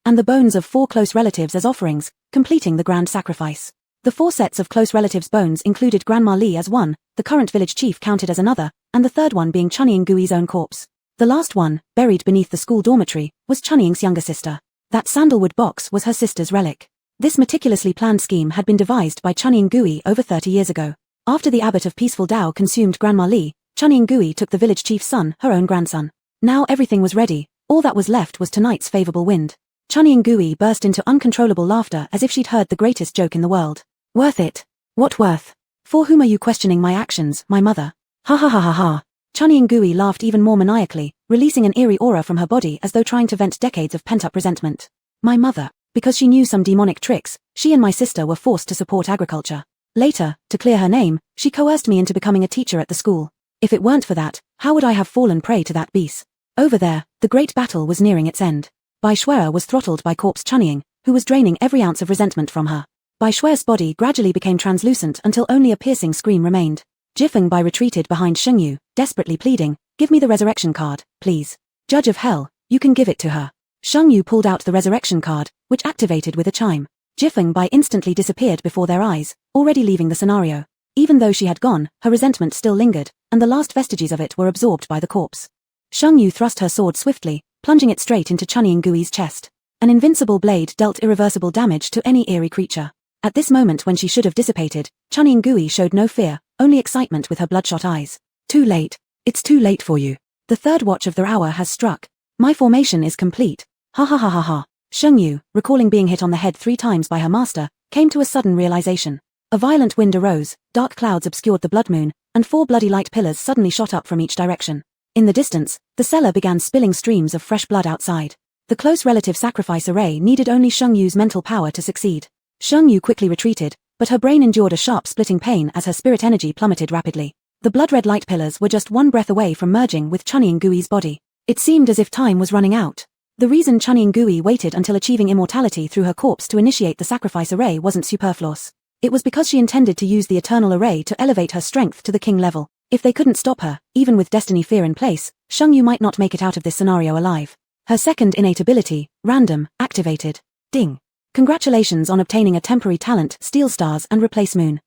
And the bones of 4 close relatives as offerings, completing the grand sacrifice. The 4 sets of close relatives' bones included Grandma Li as one, the current village chief counted as another, and the third one being Chunying Gui's own corpse. The last one, buried beneath the school dormitory, was Chunying's younger sister. That sandalwood box was her sister's relic. This meticulously planned scheme had been devised by Chunying Gui over 30 years ago. After the abbot of Peaceful Dao consumed Grandma Li, Chunying Gui took the village chief's son, her own grandson. Now everything was ready, all that was left was tonight's favorable wind. Chunying Gui burst into uncontrollable laughter as if she'd heard the greatest joke in the world. Worth it? What worth? For whom are you questioning my actions, my mother? Ha ha ha ha ha. Chunying Gui laughed even more maniacally, releasing an eerie aura from her body as though trying to vent decades of pent-up resentment. My mother. Because she knew some demonic tricks, she and my sister were forced to support agriculture. Later, to clear her name, she coerced me into becoming a teacher at the school. If it weren't for that, how would I have fallen prey to that beast? Over there, the great battle was nearing its end. Bai Shuai was throttled by corpse Chunying, who was draining every ounce of resentment from her. Bai Shuai's body gradually became translucent until only a piercing scream remained. Jifeng Bai retreated behind Sheng Yu, desperately pleading, give me the resurrection card, please. Judge of hell, you can give it to her. Sheng Yu pulled out the resurrection card, which activated with a chime. Jifeng Bai instantly disappeared before their eyes, already leaving the scenario. Even though she had gone, her resentment still lingered, and the last vestiges of it were absorbed by the corpse. Sheng Yu thrust her sword swiftly, plunging it straight into Chunying Gui's chest. An invincible blade dealt irreversible damage to any eerie creature. At this moment when she should have dissipated, Chunying Gui showed no fear, only excitement with her bloodshot eyes. Too late. It's too late for you. The third watch of the hour has struck. My formation is complete. Ha ha ha ha ha. Sheng Yu, recalling being hit on the head 3 times by her master, came to a sudden realization. A violent wind arose, dark clouds obscured the blood moon, and 4 bloody light pillars suddenly shot up from each direction. In the distance, the cellar began spilling streams of fresh blood outside. The close relative sacrifice array needed only Sheng Yu's mental power to succeed. Sheng Yu quickly retreated, but her brain endured a sharp splitting pain as her spirit energy plummeted rapidly. The blood-red light pillars were just one breath away from merging with Chun Yingui's body. It seemed as if time was running out. The reason Chun Yingui waited until achieving immortality through her corpse to initiate the sacrifice array wasn't superfluous. It was because she intended to use the eternal array to elevate her strength to the king level. If they couldn't stop her, even with destiny fear in place, Sheng Yu might not make it out of this scenario alive. Her second innate ability, random, activated. Ding. Congratulations on obtaining a temporary talent, Steal Stars and Replace Moon.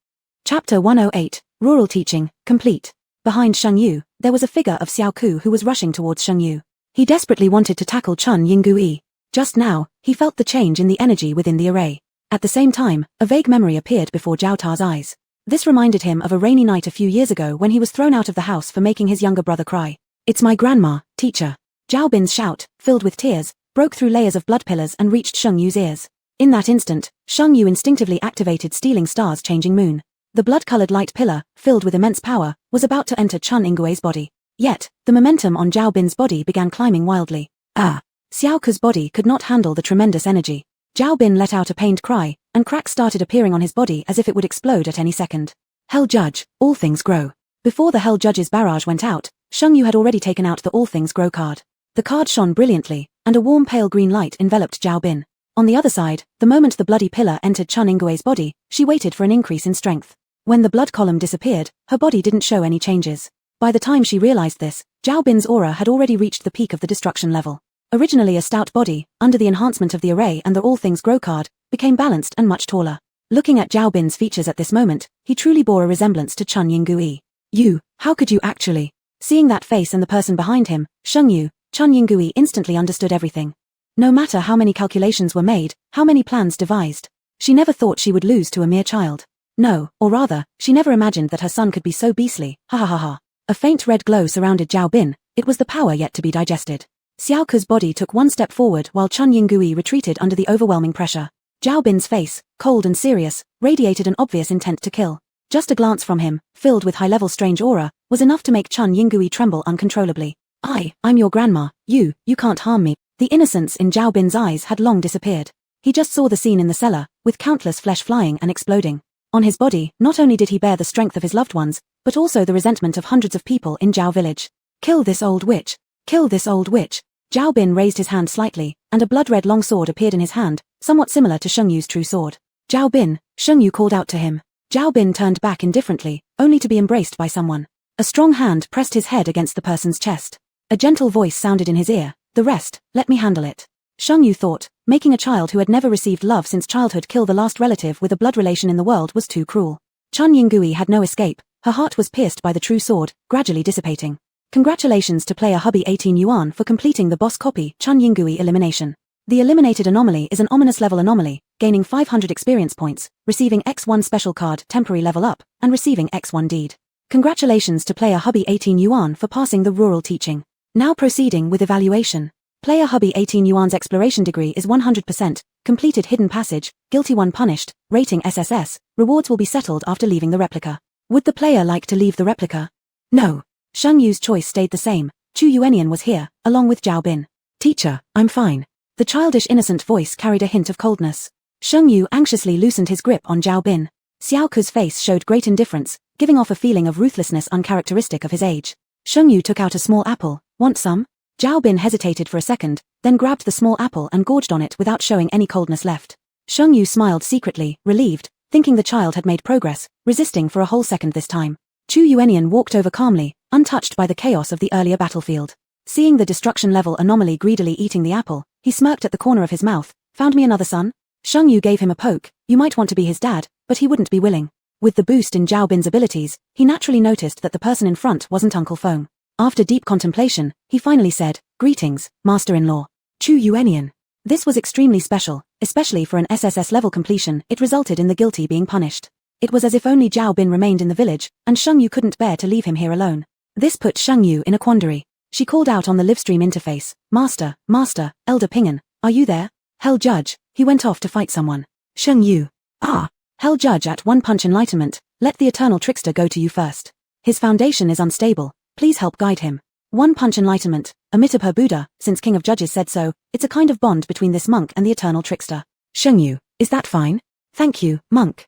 Chapter 108, Rural Teaching, complete. Behind Sheng Yu, there was a figure of Xiao Ku who was rushing towards Sheng Yu. He desperately wanted to tackle Chun Yingui. Just now, he felt the change in the energy within the array. At the same time, a vague memory appeared before Jiao Ta's eyes. This reminded him of a rainy night a few years ago when he was thrown out of the house for making his younger brother cry. It's my grandma, teacher. Zhao Bin's shout, filled with tears, broke through layers of blood pillars and reached Sheng Yu's ears. In that instant, Sheng Yu instinctively activated Stealing Stars Changing Moon. The blood-colored light pillar, filled with immense power, was about to enter Chun Yingui's body. Yet, the momentum on Zhao Bin's body began climbing wildly. Xiao Ku's body could not handle the tremendous energy. Zhao Bin let out a pained cry, and cracks started appearing on his body as if it would explode at any second. Hell Judge, all things grow. Before the Hell Judge's barrage went out, Sheng Yu had already taken out the All Things Grow card. The card shone brilliantly, and a warm pale green light enveloped Zhao Bin. On the other side, the moment the bloody pillar entered Chun Yingui's body, she waited for an increase in strength. When the blood column disappeared, her body didn't show any changes. By the time she realized this, Zhao Bin's aura had already reached the peak of the destruction level. Originally a stout body, under the enhancement of the array and the All Things Grow card, became balanced and much taller. Looking at Zhao Bin's features at this moment, he truly bore a resemblance to Chun Yingui. You, how could you actually? Seeing that face and the person behind him, Sheng Yu, Chun Yingui instantly understood everything. No matter how many calculations were made, how many plans devised, she never thought she would lose to a mere child. No, or rather, she never imagined that her son could be so beastly, ha ha ha ha. A faint red glow surrounded Zhao Bin, it was the power yet to be digested. Xiao Ku's body took one step forward while Chun Yingui retreated under the overwhelming pressure. Zhao Bin's face, cold and serious, radiated an obvious intent to kill. Just a glance from him, filled with high-level strange aura, was enough to make Chun Yingui tremble uncontrollably. I'm your grandma, you can't harm me. The innocence in Zhao Bin's eyes had long disappeared. He just saw the scene in the cellar, with countless flesh flying and exploding. On his body, not only did he bear the strength of his loved ones, but also the resentment of hundreds of people in Zhao village. Kill this old witch. Kill this old witch. Zhao Bin raised his hand slightly, and a blood-red long sword appeared in his hand, somewhat similar to Sheng Yu's true sword. Zhao Bin, Sheng Yu called out to him. Zhao Bin turned back indifferently, only to be embraced by someone. A strong hand pressed his head against the person's chest. A gentle voice sounded in his ear, the rest, let me handle it. Sheng Yu thought, making a child who had never received love since childhood kill the last relative with a blood relation in the world was too cruel. Chun Yingui had no escape, her heart was pierced by the true sword, gradually dissipating. Congratulations to player hubby 18 Yuan for completing the boss copy Chun Yingui elimination. The eliminated anomaly is an ominous level anomaly, gaining 500 experience points, receiving X1 special card temporary level up, and receiving X1 deed. Congratulations to player hubby 18 Yuan for passing the rural teaching. Now proceeding with evaluation. Player hubby 18 Yuan's exploration degree is 100%, completed hidden passage, guilty one punished, rating SSS, rewards will be settled after leaving the replica. Would the player like to leave the replica? No. Sheng Yu's choice stayed the same. Chu Yuanian was here, along with Zhao Bin. Teacher, I'm fine. The childish innocent voice carried a hint of coldness. Sheng Yu anxiously loosened his grip on Zhao Bin. Xiao Ku's face showed great indifference, giving off a feeling of ruthlessness uncharacteristic of his age. Sheng Yu took out a small apple. Want some? Zhao Bin hesitated for a second, then grabbed the small apple and gorged on it without showing any coldness left. Sheng Yu smiled secretly, relieved, thinking the child had made progress, resisting for a whole second this time. Chu Yuanian walked over calmly, untouched by the chaos of the earlier battlefield. Seeing the destruction level anomaly greedily eating the apple, he smirked at the corner of his mouth. Found me another son? Sheng Yu gave him a poke. You might want to be his dad, but he wouldn't be willing. With the boost in Zhao Bin's abilities, he naturally noticed that the person in front wasn't Uncle Feng. After deep contemplation, he finally said, Greetings, Master-in-law. Chu Yuanian. This was extremely special, especially for an SSS level completion. It resulted in the guilty being punished. It was as if only Zhao Bin remained in the village, and Sheng Yu couldn't bear to leave him here alone. This put Sheng Yu in a quandary. She called out on the livestream interface, Master, Elder Pingen, are you there? Hell Judge, he went off to fight someone. Sheng Yu. Hell Judge at one punch enlightenment, let the eternal trickster go to you first. His foundation is unstable, please help guide him. One Punch Enlightenment, emitter per Buddha, since King of Judges said so, it's a kind of bond between this monk and the eternal trickster. Shengyu, is that fine? Thank you, monk.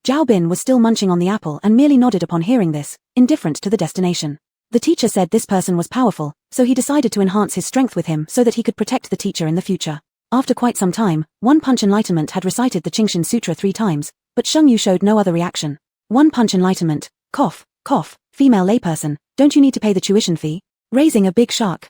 Zhao Bin was still munching on the apple and merely nodded upon hearing this, indifferent to the destination. The teacher said this person was powerful, so he decided to enhance his strength with him so that he could protect the teacher in the future. After quite some time, One Punch Enlightenment had recited the Qingshan Sutra 3 times, but Shengyu showed no other reaction. One Punch Enlightenment, cough, cough, female layperson, don't you need to pay the tuition fee? Raising a big shark,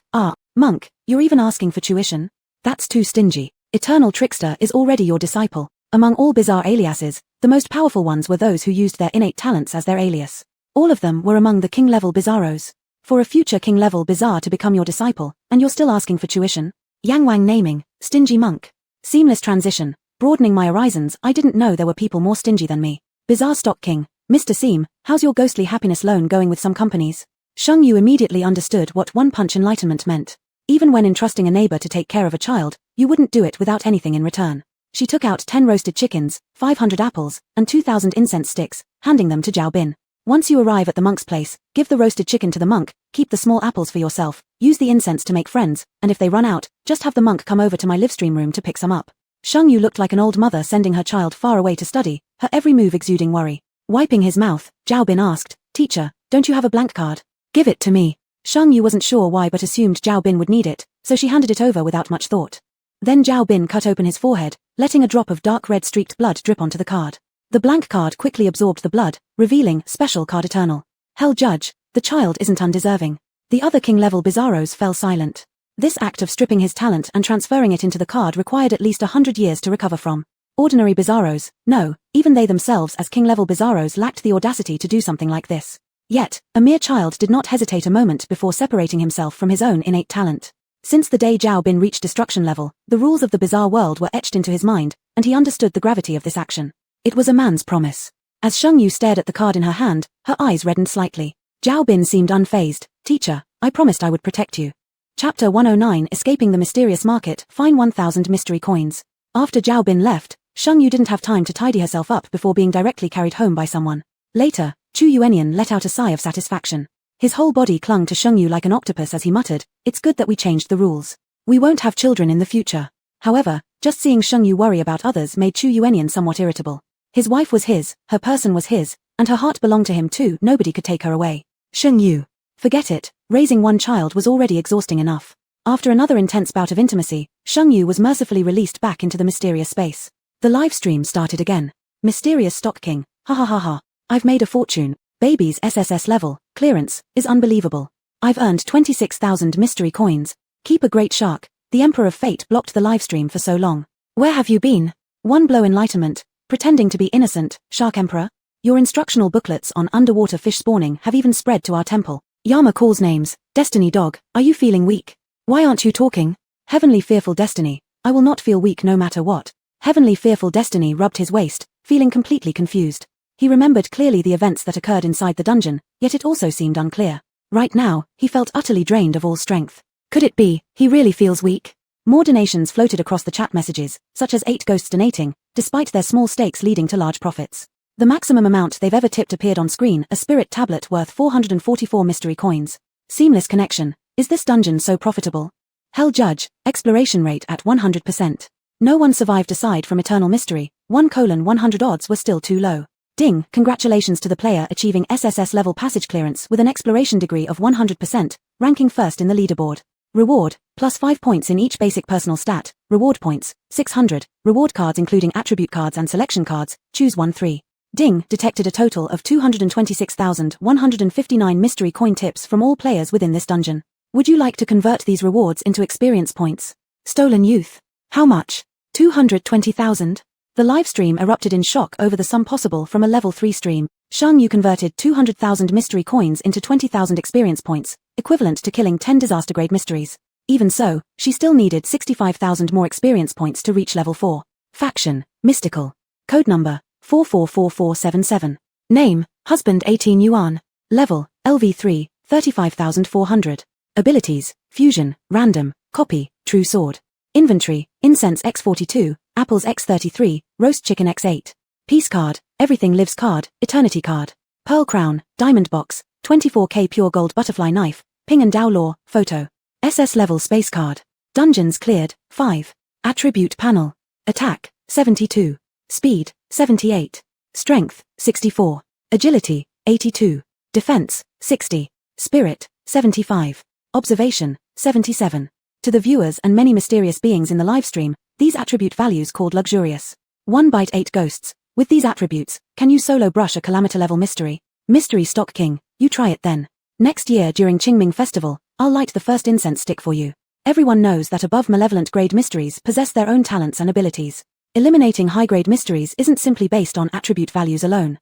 monk, you're even asking for tuition? That's too stingy. Eternal Trickster is already your disciple. Among all bizarre aliases, the most powerful ones were those who used their innate talents as their alias. All of them were among the king-level bizarros. For a future king-level bizarre to become your disciple, and you're still asking for tuition? Yang Wang naming, stingy monk. Seamless transition, broadening my horizons, I didn't know there were people more stingy than me. Bizarre Stock King, Mr. Seam, how's your ghostly happiness loan going with some companies? Shengyu immediately understood what One Punch Enlightenment meant. Even when entrusting a neighbor to take care of a child, you wouldn't do it without anything in return. She took out 10 roasted chickens, 500 apples, and 2,000 incense sticks, handing them to Zhao Bin. Once you arrive at the monk's place, give the roasted chicken to the monk, keep the small apples for yourself, use the incense to make friends, and if they run out, just have the monk come over to my livestream room to pick some up. Shengyu looked like an old mother sending her child far away to study, her every move exuding worry. Wiping his mouth, Zhao Bin asked, Teacher, don't you have a blank card? Give it to me. Shengyu wasn't sure why but assumed Zhao Bin would need it, so she handed it over without much thought. Then Zhao Bin cut open his forehead, letting a drop of dark red streaked blood drip onto the card. The blank card quickly absorbed the blood, revealing Special Card Eternal. Hell Judge, the child isn't undeserving. The other king-level bizarros fell silent. This act of stripping his talent and transferring it into the card required at least 100 years to recover from. Ordinary bizarros, no, even they themselves as king-level bizarros lacked the audacity to do something like this. Yet, a mere child did not hesitate a moment before separating himself from his own innate talent. Since the day Zhao Bin reached destruction level, the rules of the bizarre world were etched into his mind, and he understood the gravity of this action. It was a man's promise. As Shengyu stared at the card in her hand, her eyes reddened slightly. Zhao Bin seemed unfazed. Teacher, I promised I would protect you. Chapter 109 Escaping the Mysterious Market, Fine 1,000 Mystery Coins. After Zhao Bin left, Shengyu didn't have time to tidy herself up before being directly carried home by someone. Later, Chu Yuanian let out a sigh of satisfaction. His whole body clung to Shengyu like an octopus as he muttered, it's good that we changed the rules. We won't have children in the future. However, just seeing Shengyu worry about others made Chu Yuanian somewhat irritable. His wife was his, her person was his, and her heart belonged to him too, nobody could take her away. Shengyu. Forget it, raising one child was already exhausting enough. After another intense bout of intimacy, Shengyu was mercifully released back into the mysterious space. The live stream started again. Mysterious Stock King, ha ha ha ha. I've made a fortune. Baby's SSS level, clearance, is unbelievable. I've earned 26,000 mystery coins. Keep a great shark. The Emperor of Fate blocked the livestream for so long. Where have you been? One blow enlightenment. Pretending to be innocent, Shark Emperor. Your instructional booklets on underwater fish spawning have even spread to our temple. Yama calls names. Destiny Dog, are you feeling weak? Why aren't you talking? Heavenly Fearful Destiny, I will not feel weak no matter what. Heavenly Fearful Destiny rubbed his waist, feeling completely confused. He remembered clearly the events that occurred inside the dungeon, yet it also seemed unclear. Right now, he felt utterly drained of all strength. Could it be, he really feels weak? More donations floated across the chat messages, such as 8 ghosts donating, despite their small stakes leading to large profits. The maximum amount they've ever tipped appeared on screen, a spirit tablet worth 444 mystery coins. Seamless connection. Is this dungeon so profitable? Hell Judge, exploration rate at 100%. No one survived aside from Eternal Mystery, 1:100 odds were still too low. Ding, congratulations to the player achieving SSS level passage clearance with an exploration degree of 100%, ranking first in the leaderboard. Reward, plus 5 points in each basic personal stat, reward points, 600, reward cards including attribute cards and selection cards, choose 1-3. Ding, detected a total of 226,159 mystery coin tips from all players within this dungeon. Would you like to convert these rewards into experience points? Stolen Youth. How much? 220,000. The livestream erupted in shock over the sum possible from a level 3 stream. Shengyu converted 200,000 mystery coins into 20,000 experience points, equivalent to killing 10 disaster grade mysteries. Even so, she still needed 65,000 more experience points to reach level 4. Faction, Mystical. Code number, 444477. Name, Husband 18 Yuan. Level, LV3, 35,400. Abilities, Fusion, Random, Copy, True Sword. Inventory, Incense X42, Apples X33, Roast Chicken X8. Peace card, Everything Lives card, Eternity card. Pearl Crown, Diamond Box, 24K Pure Gold Butterfly Knife, Ping and Dao Law, photo. SS level space card. Dungeons cleared, 5. Attribute panel. Attack, 72. Speed, 78. Strength, 64. Agility, 82. Defense, 60. Spirit, 75. Observation, 77. To the viewers and many mysterious beings in the livestream, these attribute values called luxurious. 1 byte 8 ghosts. With these attributes, can you solo brush a Calamity level mystery? Mystery Stock King, you try it then. Next year during Qingming Festival, I'll light the first incense stick for you. Everyone knows that above malevolent grade mysteries possess their own talents and abilities. Eliminating high-grade mysteries isn't simply based on attribute values alone.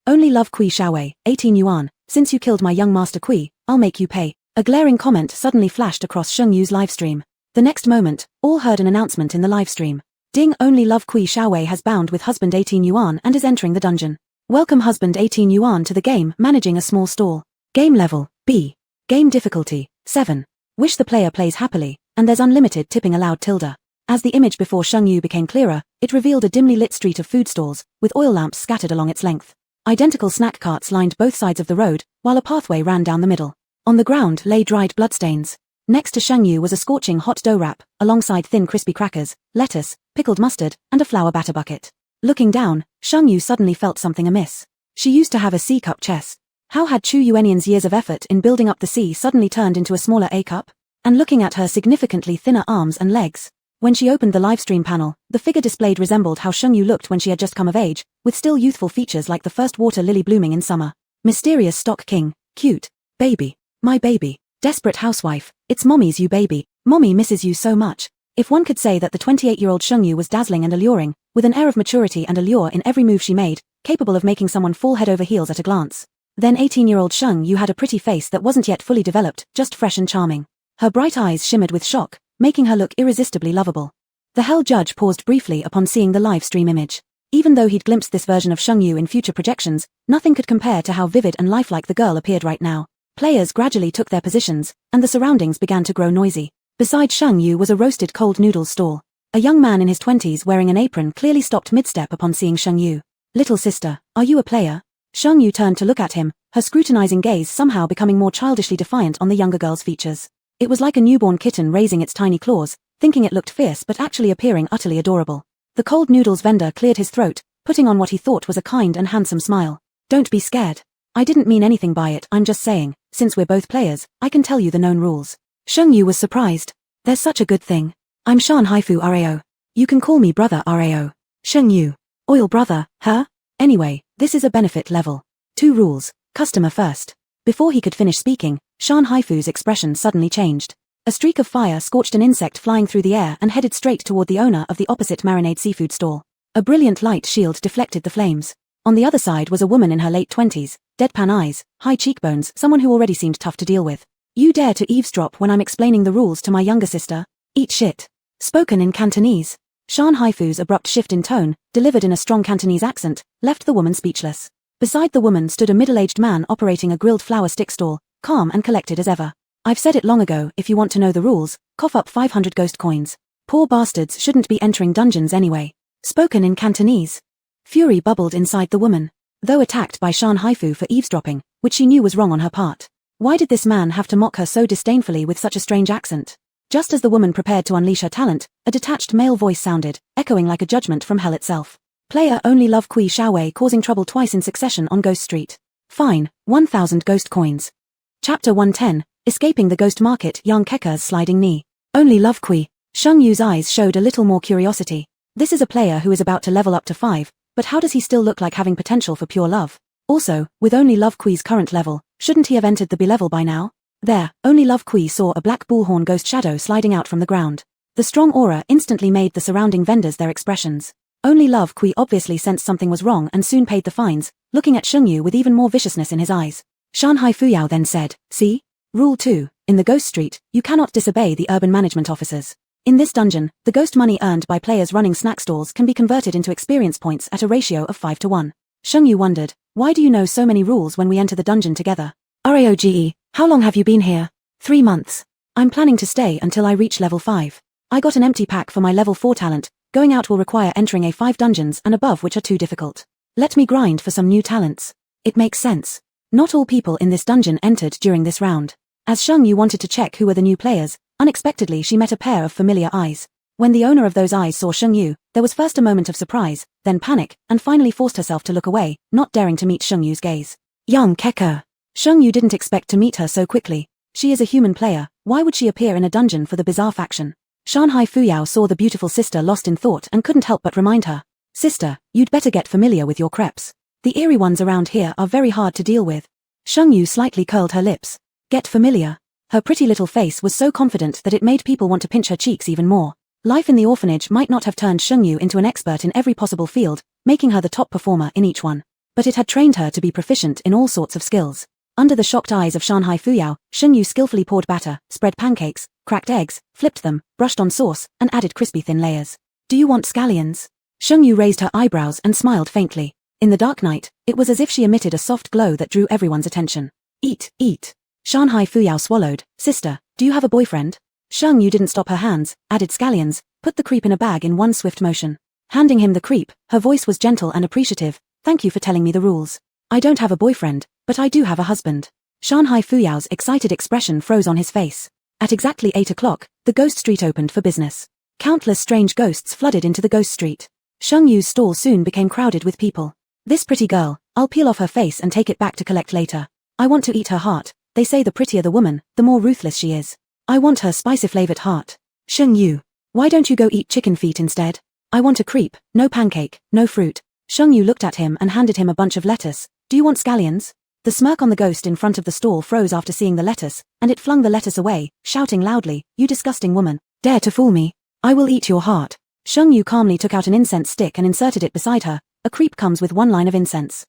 Only love Kui Xiaowei, 18 yuan, since you killed my young master Kui, I'll make you pay. A glaring comment suddenly flashed across Sheng Yu's livestream. The next moment, all heard an announcement in the livestream. Ding, only love Kui Xiaowei has bound with husband 18 yuan and is entering the dungeon. Welcome husband 18 yuan to the game, managing a small stall. Game level, B. Game difficulty, 7. Wish the player plays happily, and there's unlimited tipping allowed tilde. As the image before Sheng Yu became clearer, it revealed a dimly lit street of food stalls, with oil lamps scattered along its length. Identical snack carts lined both sides of the road, while a pathway ran down the middle. On the ground lay dried bloodstains. Next to Sheng Yu was a scorching hot dough wrap, alongside thin crispy crackers, lettuce, pickled mustard, and a flour batter bucket. Looking down, Sheng Yu suddenly felt something amiss. She used to have a C-cup chest. How had Chu Yuanian's years of effort in building up the C suddenly turned into a smaller A-cup? And looking at her significantly thinner arms and legs. When she opened the livestream panel, the figure displayed resembled how Sheng Yu looked when she had just come of age, with still youthful features like the first water lily blooming in summer. Mysterious Stock King, cute, baby, my baby, desperate housewife, it's mommy's you baby, mommy misses you so much. If one could say that the 28-year-old Sheng Yu was dazzling and alluring, with an air of maturity and allure in every move she made, capable of making someone fall head over heels at a glance. Then 18-year-old Sheng Yu had a pretty face that wasn't yet fully developed, just fresh and charming. Her bright eyes shimmered with shock, making her look irresistibly lovable. The Hell Judge paused briefly upon seeing the live stream image. Even though he'd glimpsed this version of Sheng Yu in future projections, nothing could compare to how vivid and lifelike the girl appeared right now. Players gradually took their positions, and the surroundings began to grow noisy. Beside Sheng Yu was a roasted cold noodles stall. A young man in his 20s wearing an apron clearly stopped mid-step upon seeing Sheng Yu. Little sister, are you a player? Sheng Yu turned to look at him, her scrutinizing gaze somehow becoming more childishly defiant on the younger girl's features. It was like a newborn kitten raising its tiny claws, thinking it looked fierce but actually appearing utterly adorable. The cold noodles vendor cleared his throat, putting on what he thought was a kind and handsome smile. Don't be scared. I didn't mean anything by it, I'm just saying, since we're both players, I can tell you the known rules. Sheng Yu was surprised. There's such a good thing. I'm Shan Haifu Rao. You can call me brother Rao. Sheng Yu. Oil brother, huh? Anyway, this is a benefit level. 2 rules, customer first. Before he could finish speaking, Shan Haifu's expression suddenly changed. A streak of fire scorched an insect flying through the air and headed straight toward the owner of the opposite marinade seafood stall. A brilliant light shield deflected the flames. On the other side was a woman in her late 20s, deadpan eyes, high cheekbones, someone who already seemed tough to deal with. You dare to eavesdrop when I'm explaining the rules to my younger sister? Eat shit. Spoken in Cantonese. Shan Haifu's abrupt shift in tone, delivered in a strong Cantonese accent, left the woman speechless. Beside the woman stood a middle-aged man operating a grilled flour stick stall, calm and collected as ever. I've said it long ago, if you want to know the rules, cough up 500 ghost coins. Poor bastards shouldn't be entering dungeons anyway. Spoken in Cantonese. Fury bubbled inside the woman. Though attacked by Shan Haifu for eavesdropping, which she knew was wrong on her part. Why did this man have to mock her so disdainfully with such a strange accent? Just as the woman prepared to unleash her talent, a detached male voice sounded, echoing like a judgment from hell itself. Player only love Kui Xiaowei causing trouble twice in succession on Ghost Street. Fine, 1,000 ghost coins. Chapter 110, Escaping the Ghost Market, Yang Keka's sliding knee. Only love Kui. Sheng Yu's eyes showed a little more curiosity. This is a player who is about to level up to 5, but how does he still look like having potential for pure love? Also, with only love Kui's current level, shouldn't he have entered the B level by now? There, only love Kui saw a black bullhorn ghost shadow sliding out from the ground. The strong aura instantly made the surrounding vendors their expressions. Only love Kui obviously sensed something was wrong and soon paid the fines, looking at Sheng Yu with even more viciousness in his eyes. Shan Haifuyao then said, see? Rule 2, in the Ghost Street, you cannot disobey the urban management officers. In this dungeon, the ghost money earned by players running snack stalls can be converted into experience points at a ratio of 5 to 1. Sheng Yu wondered, why do you know so many rules when we enter the dungeon together? RAOGE, how long have you been here? 3 months. I'm planning to stay until I reach level 5. I got an empty pack for my level 4 talent. Going out will require entering A5 dungeons and above which are too difficult. Let me grind for some new talents. It makes sense. Not all people in this dungeon entered during this round. As Sheng Yu wanted to check who were the new players, unexpectedly she met a pair of familiar eyes. When the owner of those eyes saw Sheng Yu, there was first a moment of surprise, then panic, and finally forced herself to look away, not daring to meet Sheng Yu's gaze. Young Keka. Sheng Yu didn't expect to meet her so quickly. She is a human player, why would she appear in a dungeon for the bizarre faction? Shanghai Fuyao saw the beautiful sister lost in thought and couldn't help but remind her. Sister, you'd better get familiar with your crepes. The eerie ones around here are very hard to deal with. Sheng Yu slightly curled her lips. Get familiar. Her pretty little face was so confident that it made people want to pinch her cheeks even more. Life in the orphanage might not have turned Sheng Yu into an expert in every possible field, making her the top performer in each one. But it had trained her to be proficient in all sorts of skills. Under the shocked eyes of Shanghai Fuyao, Sheng Yu skillfully poured batter, spread pancakes, cracked eggs, flipped them, brushed on sauce, and added crispy thin layers. Do you want scallions? Sheng Yu raised her eyebrows and smiled faintly. In the dark night, it was as if she emitted a soft glow that drew everyone's attention. Eat, eat. Shanghai Fuyao swallowed. Sister, do you have a boyfriend? Sheng Yu didn't stop her hands, added scallions, put the creep in a bag in one swift motion. Handing him the creep, her voice was gentle and appreciative. Thank you for telling me the rules. I don't have a boyfriend, but I do have a husband. Shanghai Fuyao's excited expression froze on his face. At exactly 8 o'clock, the ghost street opened for business. Countless strange ghosts flooded into the ghost street. Sheng Yu's stall soon became crowded with people. This pretty girl, I'll peel off her face and take it back to collect later. I want to eat her heart. They say the prettier the woman, the more ruthless she is. I want her spicy-flavored heart. Sheng Yu, why don't you go eat chicken feet instead? I want a creep, no pancake, no fruit. Sheng Yu looked at him and handed him a bunch of lettuce. Do you want scallions? The smirk on the ghost in front of the stall froze after seeing the lettuce, and it flung the lettuce away, shouting loudly, You disgusting woman, dare to fool me? I will eat your heart. Sheng Yu calmly took out an incense stick and inserted it beside her. A creep comes with one line of incense.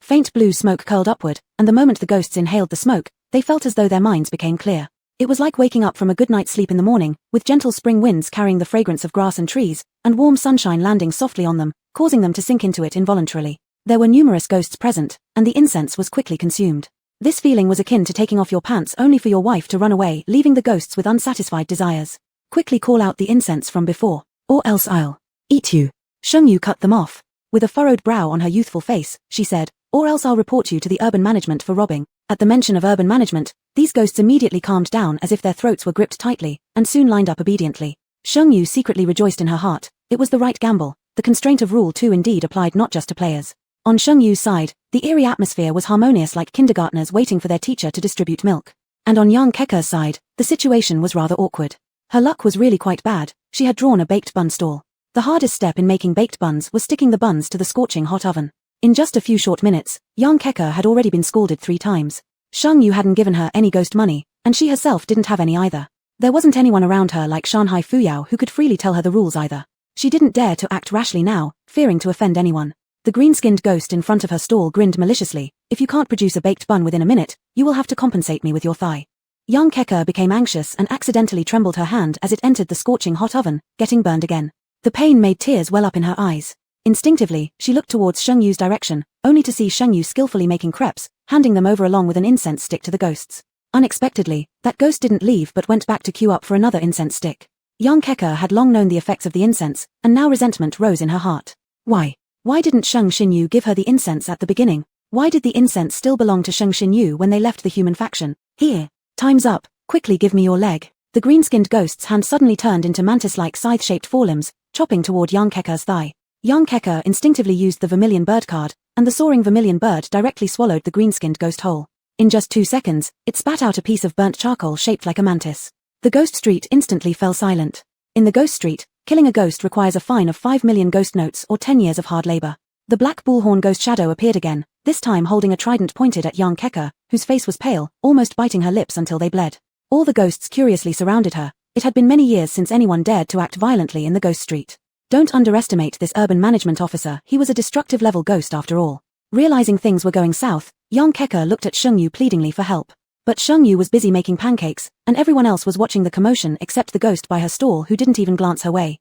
Faint blue smoke curled upward, and the moment the ghosts inhaled the smoke, they felt as though their minds became clear. It was like waking up from a good night's sleep in the morning, with gentle spring winds carrying the fragrance of grass and trees, and warm sunshine landing softly on them, causing them to sink into it involuntarily. There were numerous ghosts present, and the incense was quickly consumed. This feeling was akin to taking off your pants only for your wife to run away, leaving the ghosts with unsatisfied desires. Quickly call out the incense from before, or else I'll eat you. Sheng Yu cut them off. With a furrowed brow on her youthful face, she said, or else I'll report you to the urban management for robbing. At the mention of urban management, these ghosts immediately calmed down as if their throats were gripped tightly, and soon lined up obediently. Sheng Yu secretly rejoiced in her heart. It was the right gamble. The constraint of rule too indeed applied not just to players. On Sheng Yu's side, the eerie atmosphere was harmonious like kindergartners waiting for their teacher to distribute milk. And on Yang Keka's side, the situation was rather awkward. Her luck was really quite bad. She had drawn a baked bun stall. The hardest step in making baked buns was sticking the buns to the scorching hot oven. In just a few short minutes, Yang Keka had already been scalded 3 times. Sheng Yu hadn't given her any ghost money, and she herself didn't have any either. There wasn't anyone around her like Shanghai Fuyao who could freely tell her the rules either. She didn't dare to act rashly now, fearing to offend anyone. The green-skinned ghost in front of her stall grinned maliciously. If you can't produce a baked bun within a minute, you will have to compensate me with your thigh. Yang Keka became anxious and accidentally trembled her hand as it entered the scorching hot oven, getting burned again. The pain made tears well up in her eyes. Instinctively, she looked towards Sheng Yu's direction, only to see Sheng Yu skillfully making crepes, handing them over along with an incense stick to the ghosts. Unexpectedly, that ghost didn't leave but went back to queue up for another incense stick. Yang Keka had long known the effects of the incense, and now resentment rose in her heart. Why didn't Sheng Xinyu give her the incense at the beginning? Why did the incense still belong to Sheng Xinyu when they left the human faction? Here. Time's up. Quickly give me your leg. The green-skinned ghost's hand suddenly turned into mantis-like scythe-shaped forelimbs, chopping toward Yang Keka's thigh. Yang Keka instinctively used the vermilion bird card, and the soaring vermilion bird directly swallowed the green-skinned ghost whole. In just 2 seconds, it spat out a piece of burnt charcoal shaped like a mantis. The ghost street instantly fell silent. In the ghost street, killing a ghost requires a fine of 5 million ghost notes or 10 years of hard labor. The black bullhorn ghost shadow appeared again, this time holding a trident pointed at Yang Keka, whose face was pale, almost biting her lips until they bled. All the ghosts curiously surrounded her. It had been many years since anyone dared to act violently in the ghost street. Don't underestimate this urban management officer, he was a destructive level ghost after all. Realizing things were going south, Yang Keka looked at Sheng Yu pleadingly for help. But Sheng Yu was busy making pancakes, and everyone else was watching the commotion except the ghost by her stall who didn't even glance her way.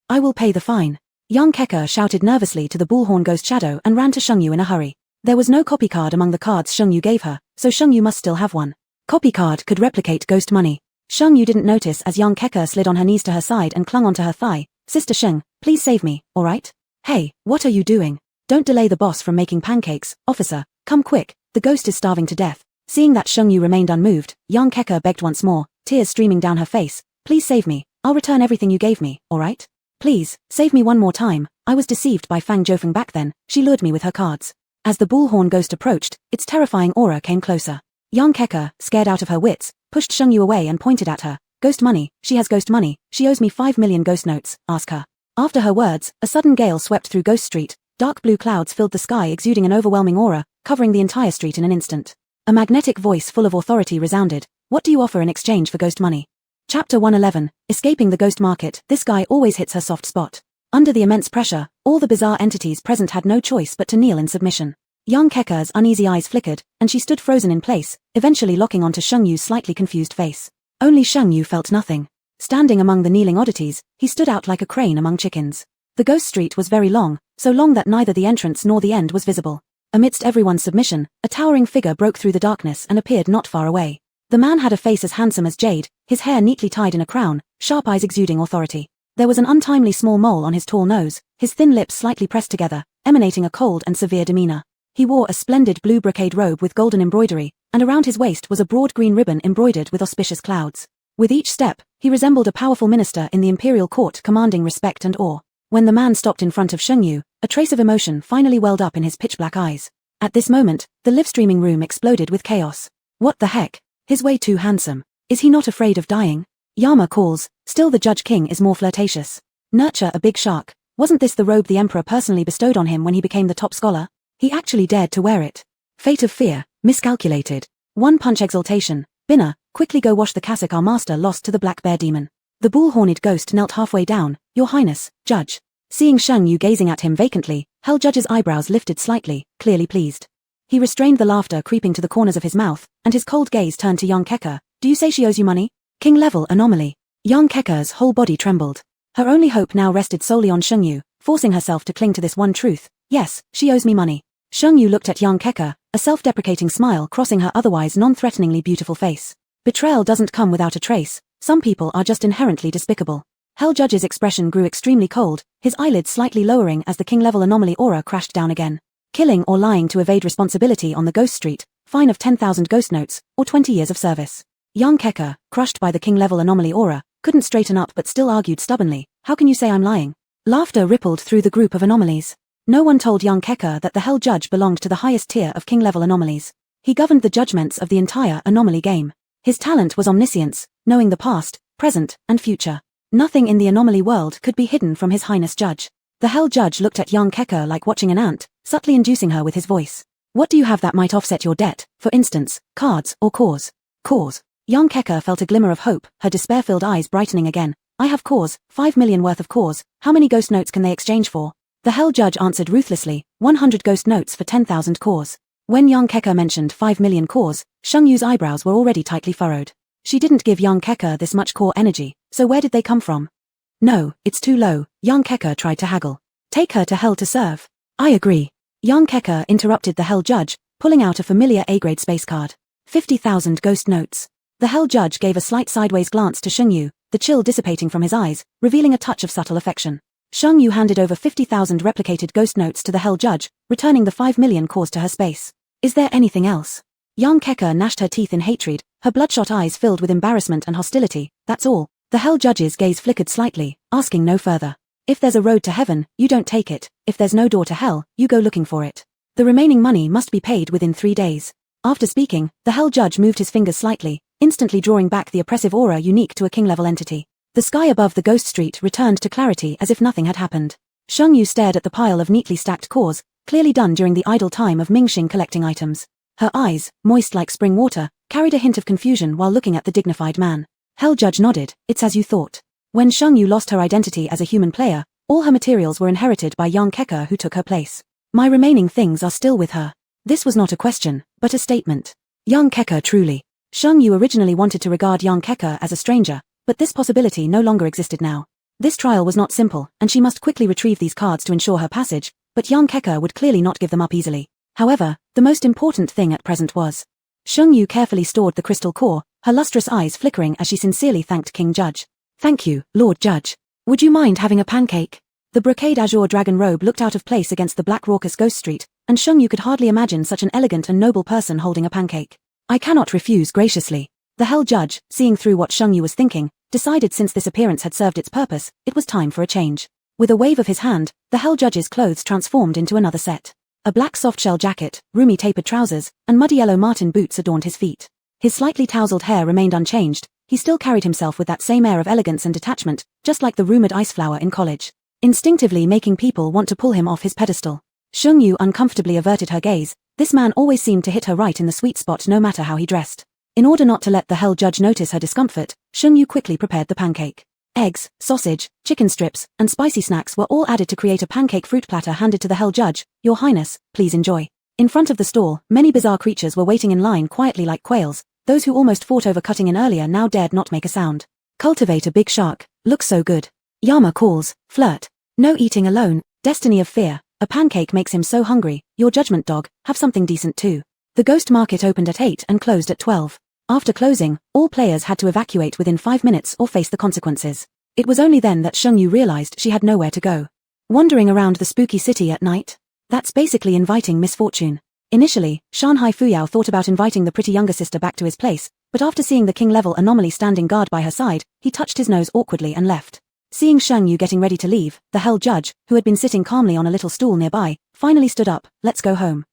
I will pay the fine. Yang Keka shouted nervously to the bullhorn ghost shadow and ran to Sheng Yu in a hurry. There was no copy card among the cards Sheng Yu gave her, so Sheng Yu must still have one. Copy card could replicate ghost money. Sheng Yu didn't notice as Yang Keka slid on her knees to her side and clung onto her thigh. Sister Sheng, please save me, alright? Hey, what are you doing? Don't delay the boss from making pancakes, officer, come quick, the ghost is starving to death. Seeing that Sheng Yu remained unmoved, Yang Keka begged once more, tears streaming down her face. Please save me. I'll return everything you gave me, alright? Please, save me one more time. I was deceived by Fang Zhofeng back then. She lured me with her cards. As the bullhorn ghost approached, its terrifying aura came closer. Yang Keka, scared out of her wits, pushed Sheng Yu away and pointed at her. Ghost money, she has ghost money, she owes me 5 million ghost notes, ask her. After her words, a sudden gale swept through Ghost Street. Dark blue clouds filled the sky, exuding an overwhelming aura, covering the entire street in an instant. A magnetic voice full of authority resounded. What do you offer in exchange for ghost money? Chapter 111, Escaping the Ghost Market. This guy always hits her soft spot. Under the immense pressure, all the bizarre entities present had no choice but to kneel in submission. Yang Keka's uneasy eyes flickered, and she stood frozen in place, eventually locking onto Sheng Yu's slightly confused face. Only Sheng Yu felt nothing. Standing among the kneeling oddities, he stood out like a crane among chickens. The ghost street was very long, so long that neither the entrance nor the end was visible. Amidst everyone's submission, a towering figure broke through the darkness and appeared not far away. The man had a face as handsome as jade, his hair neatly tied in a crown, sharp eyes exuding authority. There was an untimely small mole on his tall nose, his thin lips slightly pressed together, emanating a cold and severe demeanor. He wore a splendid blue brocade robe with golden embroidery, and around his waist was a broad green ribbon embroidered with auspicious clouds. With each step, he resembled a powerful minister in the imperial court commanding respect and awe. When the man stopped in front of Sheng Yu, a trace of emotion finally welled up in his pitch-black eyes. At this moment, the live-streaming room exploded with chaos. What the heck? He's way too handsome. Is he not afraid of dying? Yama calls, still the Judge King is more flirtatious. Nurture a big shark. Wasn't this the robe the Emperor personally bestowed on him when he became the top scholar? He actually dared to wear it. Fate of fear, miscalculated. One punch exaltation. Binner, quickly go wash the cassock our master lost to the black bear demon. The bull-horned ghost knelt halfway down. Your Highness, Judge. Seeing Sheng Yu gazing at him vacantly, Hell Judge's eyebrows lifted slightly, clearly pleased. He restrained the laughter creeping to the corners of his mouth, and his cold gaze turned to Yang Keka. Do you say she owes you money? King-level anomaly. Yang Keka's whole body trembled. Her only hope now rested solely on Sheng Yu, forcing herself to cling to this one truth. Yes, she owes me money. Sheng Yu looked at Yang Keka, a self-deprecating smile crossing her otherwise non-threateningly beautiful face. Betrayal doesn't come without a trace. Some people are just inherently despicable. Hell Judge's expression grew extremely cold, his eyelids slightly lowering as the king-level anomaly aura crashed down again. Killing or lying to evade responsibility on the Ghost Street, fine of 10,000 ghost notes, or 20 years of service. Yang Keka, crushed by the king-level anomaly aura, couldn't straighten up but still argued stubbornly, how can you say I'm lying? Laughter rippled through the group of anomalies. No one told Yang Keka that the Hell Judge belonged to the highest tier of king-level anomalies. He governed the judgments of the entire anomaly game. His talent was omniscience, knowing the past, present, and future. Nothing in the anomaly world could be hidden from His Highness Judge. The Hell Judge looked at Yang Keka like watching an ant, subtly inducing her with his voice. What do you have that might offset your debt, for instance, cards or cause? Cause. Yang Keka felt a glimmer of hope, her despair-filled eyes brightening again. I have cause, 5 million worth of cause, how many ghost notes can they exchange for? The Hell Judge answered ruthlessly, 100 ghost notes for 10,000 cause. When Yang Keka mentioned 5 million cause, Sheng Yu's eyebrows were already tightly furrowed. She didn't give Yang Keka this much core energy, so where did they come from? No, it's too low, Yang Keka tried to haggle. Take her to hell to serve. I agree. Yang Keka interrupted the Hell Judge, pulling out a familiar A-grade space card. 50,000 ghost notes. The Hell Judge gave a slight sideways glance to Sheng Yu, the chill dissipating from his eyes, revealing a touch of subtle affection. Sheng Yu handed over 50,000 replicated ghost notes to the Hell Judge, returning the 5 million cause to her space. Is there anything else? Yang Keka gnashed her teeth in hatred, her bloodshot eyes filled with embarrassment and hostility. That's all. The Hell Judge's gaze flickered slightly, asking no further. If there's a road to heaven, you don't take it. If there's no door to hell, you go looking for it. The remaining money must be paid within 3 days. After speaking, the Hell Judge moved his fingers slightly, instantly drawing back the oppressive aura unique to a king-level entity. The sky above the Ghost Street returned to clarity as if nothing had happened. Sheng Yu stared at the pile of neatly stacked cores, clearly done during the idle time of Mingxing collecting items. Her eyes, moist like spring water, carried a hint of confusion while looking at the dignified man. Hell Judge nodded, it's as you thought. When Sheng Yu lost her identity as a human player, all her materials were inherited by Yang Keka who took her place. My remaining things are still with her. This was not a question, but a statement. Yang Keka truly. Sheng Yu originally wanted to regard Yang Keka as a stranger, but this possibility no longer existed now. This trial was not simple, and she must quickly retrieve these cards to ensure her passage, but Yang Keka would clearly not give them up easily. However, the most important thing at present was. Sheng Yu carefully stored the crystal core, her lustrous eyes flickering as she sincerely thanked King Judge. Thank you, Lord Judge. Would you mind having a pancake? The brocade azure dragon robe looked out of place against the black raucous Ghost Street, and Sheng Yu could hardly imagine such an elegant and noble person holding a pancake. I cannot refuse graciously. The Hell Judge, seeing through what Sheng Yu was thinking, decided since this appearance had served its purpose, it was time for a change. With a wave of his hand, the Hell Judge's clothes transformed into another set. A black softshell jacket, roomy tapered trousers, and muddy yellow marten boots adorned his feet. His slightly tousled hair remained unchanged. He still carried himself with that same air of elegance and detachment, just like the rumored ice flower in college, instinctively making people want to pull him off his pedestal. Sheng Yu uncomfortably averted her gaze. This man always seemed to hit her right in the sweet spot no matter how he dressed. In order not to let the Hell Judge notice her discomfort, Sheng Yu quickly prepared the pancake. Eggs, sausage, chicken strips, and spicy snacks were all added to create a pancake fruit platter handed to the Hell Judge. Your Highness, please enjoy. In front of the stall, many bizarre creatures were waiting in line quietly like quails. Those who almost fought over cutting in earlier now dared not make a sound. Cultivate a big shark. Looks so good. Yama calls. Flirt. No eating alone. Destiny of fear. A pancake makes him so hungry. Your judgment dog. Have something decent too. The ghost market opened at 8 and closed at 12. After closing, all players had to evacuate within 5 minutes or face the consequences. It was only then that Sheng Yu realized she had nowhere to go. Wandering around the spooky city at night? That's basically inviting misfortune. Initially, Shanhai Fuyao thought about inviting the pretty younger sister back to his place, but after seeing the king-level anomaly standing guard by her side, he touched his nose awkwardly and left. Seeing Sheng Yu getting ready to leave, the Hell Judge, who had been sitting calmly on a little stool nearby, finally stood up. Let's go home.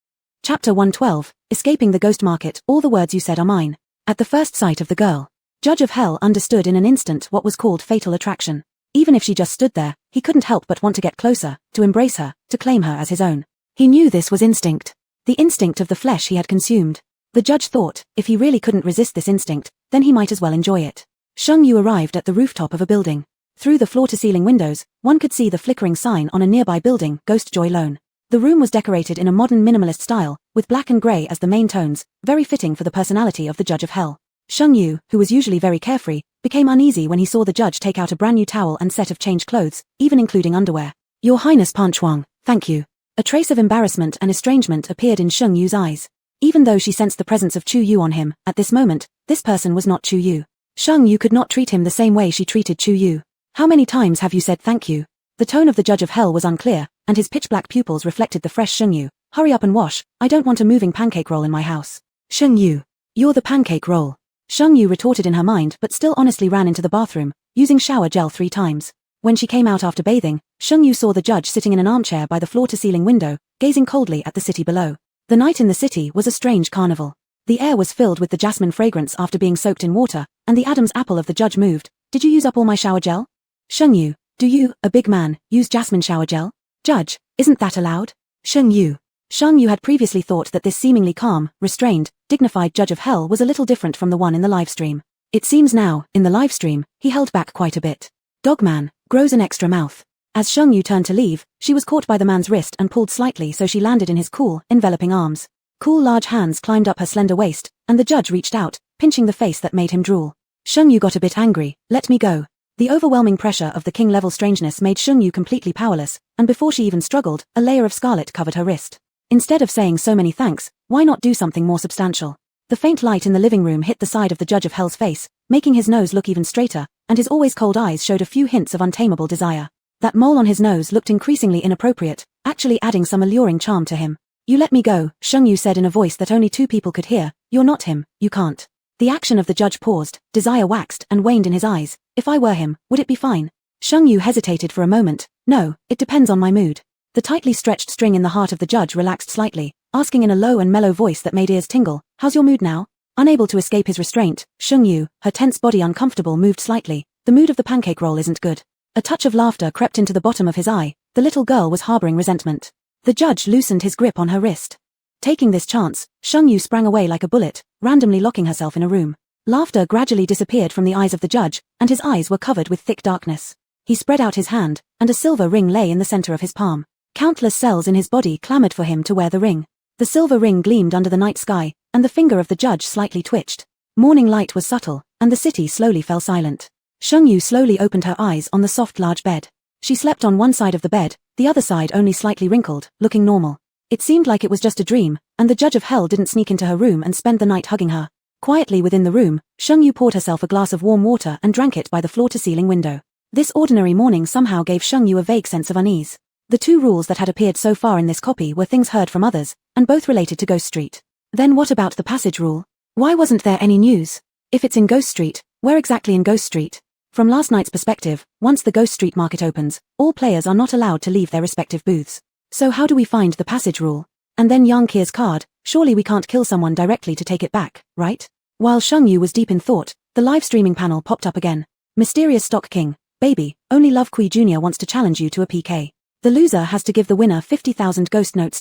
Chapter 112, Escaping the Ghost Market. All the words you said are mine. At the first sight of the girl, Judge of Hell understood in an instant what was called fatal attraction. Even if she just stood there, he couldn't help but want to get closer, to embrace her, to claim her as his own. He knew this was instinct. The instinct of the flesh he had consumed. The judge thought, if he really couldn't resist this instinct, then he might as well enjoy it. Sheng Yu arrived at the rooftop of a building. Through the floor-to-ceiling windows, one could see the flickering sign on a nearby building, Ghost Joy Loan. The room was decorated in a modern minimalist style, with black and grey as the main tones, very fitting for the personality of the Judge of Hell. Sheng Yu, who was usually very carefree, became uneasy when he saw the judge take out a brand new towel and set of changed clothes, even including underwear. Your Highness Panchuang, thank you. A trace of embarrassment and estrangement appeared in Sheng Yu's eyes. Even though she sensed the presence of Chu Yu on him, at this moment, this person was not Chu Yu. Sheng Yu could not treat him the same way she treated Chu Yu. How many times have you said thank you? The tone of the Judge of Hell was unclear, and his pitch-black pupils reflected the fresh Sheng Yu. Hurry up and wash, I don't want a moving pancake roll in my house. Sheng Yu. You're the pancake roll. Sheng Yu retorted in her mind but still honestly ran into the bathroom, using shower gel 3 times. When she came out after bathing, Sheng Yu saw the judge sitting in an armchair by the floor-to-ceiling window, gazing coldly at the city below. The night in the city was a strange carnival. The air was filled with the jasmine fragrance after being soaked in water, and the Adam's apple of the judge moved. Did you use up all my shower gel? Sheng Yu, do you, a big man, use jasmine shower gel? Judge, isn't that allowed? Sheng Yu. Sheng Yu had previously thought that this seemingly calm, restrained, dignified Judge of Hell was a little different from the one in the livestream. It seems now, in the livestream, he held back quite a bit. Dogman, grows an extra mouth. As Sheng Yu turned to leave, she was caught by the man's wrist and pulled slightly so she landed in his cool, enveloping arms. Cool large hands climbed up her slender waist, and the judge reached out, pinching the face that made him drool. Sheng Yu got a bit angry. Let me go. The overwhelming pressure of the king-level strangeness made Sheng Yu completely powerless, and before she even struggled, a layer of scarlet covered her wrist. Instead of saying so many thanks, why not do something more substantial? The faint light in the living room hit the side of the Judge of Hell's face, making his nose look even straighter, and his always cold eyes showed a few hints of untamable desire. That mole on his nose looked increasingly inappropriate, actually adding some alluring charm to him. You let me go, Sheng Yu said in a voice that only 2 people could hear. You're not him, you can't. The action of the judge paused, desire waxed and waned in his eyes. If I were him, would it be fine? Sheng Yu hesitated for a moment. No, it depends on my mood. The tightly stretched string in the heart of the judge relaxed slightly, asking in a low and mellow voice that made ears tingle, how's your mood now? Unable to escape his restraint, Sheng Yu, her tense body uncomfortable, moved slightly. The mood of the pancake roll isn't good. A touch of laughter crept into the bottom of his eye. The little girl was harboring resentment. The judge loosened his grip on her wrist. Taking this chance, Sheng Yu sprang away like a bullet, randomly locking herself in a room. Laughter gradually disappeared from the eyes of the judge, and his eyes were covered with thick darkness. He spread out his hand, and a silver ring lay in the center of his palm. Countless cells in his body clamored for him to wear the ring. The silver ring gleamed under the night sky, and the finger of the judge slightly twitched. Morning light was subtle, and the city slowly fell silent. Sheng Yu slowly opened her eyes on the soft large bed. She slept on one side of the bed, the other side only slightly wrinkled, looking normal. It seemed like it was just a dream, and the Judge of Hell didn't sneak into her room and spend the night hugging her. Quietly within the room, Sheng Yu poured herself a glass of warm water and drank it by the floor-to-ceiling window. This ordinary morning somehow gave Sheng Yu a vague sense of unease. The 2 rules that had appeared so far in this copy were things heard from others, and both related to Ghost Street. Then what about the passage rule? Why wasn't there any news? If it's in Ghost Street, where exactly in Ghost Street? From last night's perspective, once the Ghost Street market opens, all players are not allowed to leave their respective booths. So how do we find the passage rule? And then Yang Kier's card, surely we can't kill someone directly to take it back, right? While Sheng Yu was deep in thought, the live streaming panel popped up again. Mysterious Stock King, baby, only Love Kui Jr. wants to challenge you to a PK. The loser has to give the winner 50,000 ghost notes.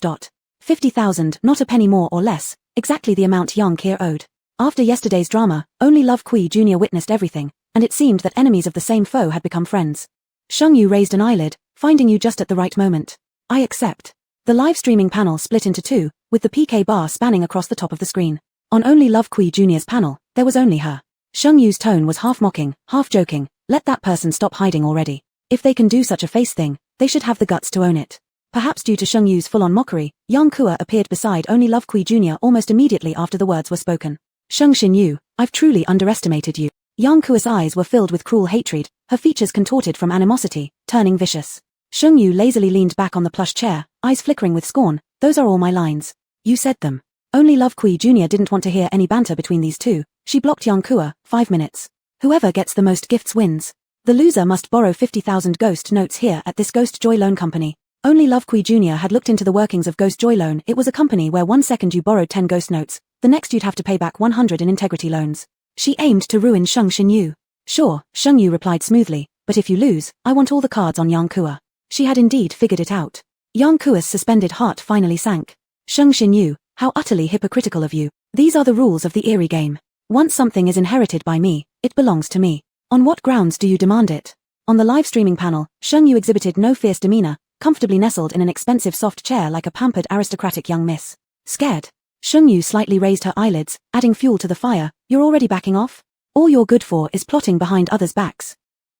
50,000, not a penny more or less, exactly the amount Yang Kier owed. After yesterday's drama, only Love Kui Jr. witnessed everything, and it seemed that enemies of the same foe had become friends. Sheng Yu raised an eyelid, finding you just at the right moment. I accept. The live streaming panel split into two, with the PK bar spanning across the top of the screen. On only Love Kui Jr.'s panel, there was only her. Sheng Yu's tone was half mocking, half joking. Let that person stop hiding already. If they can do such a face thing, they should have the guts to own it. Perhaps due to Sheng Yu's full-on mockery, Yang Kua appeared beside only Love Kui Jr. almost immediately after the words were spoken. Sheng Xinyu, I've truly underestimated you. Yang Kua's eyes were filled with cruel hatred, her features contorted from animosity, turning vicious. Sheng Yu lazily leaned back on the plush chair, eyes flickering with scorn. Those are all my lines. You said them. Only Love Kui Jr. didn't want to hear any banter between these two. She blocked Yang Kua, 5 minutes. Whoever gets the most gifts wins. The loser must borrow 50,000 ghost notes here at this Ghost Joy Loan Company. Only Love Kui Jr. had looked into the workings of Ghost Joy Loan. It was a company where 1 second you borrowed 10 ghost notes, the next you'd have to pay back 100 in integrity loans. She aimed to ruin Sheng Xinyu. Sure, Sheng Yu replied smoothly, but if you lose, I want all the cards on Yang Kua. She had indeed figured it out. Yang Kua's suspended heart finally sank. Sheng Xinyu, how utterly hypocritical of you. These are the rules of the eerie game. Once something is inherited by me, it belongs to me. On what grounds do you demand it? On the live streaming panel, Sheng Yu exhibited no fierce demeanor, comfortably nestled in an expensive soft chair like a pampered aristocratic young miss. Scared? Sheng Yu slightly raised her eyelids, adding fuel to the fire. You're already backing off? All you're good for is plotting behind others' backs.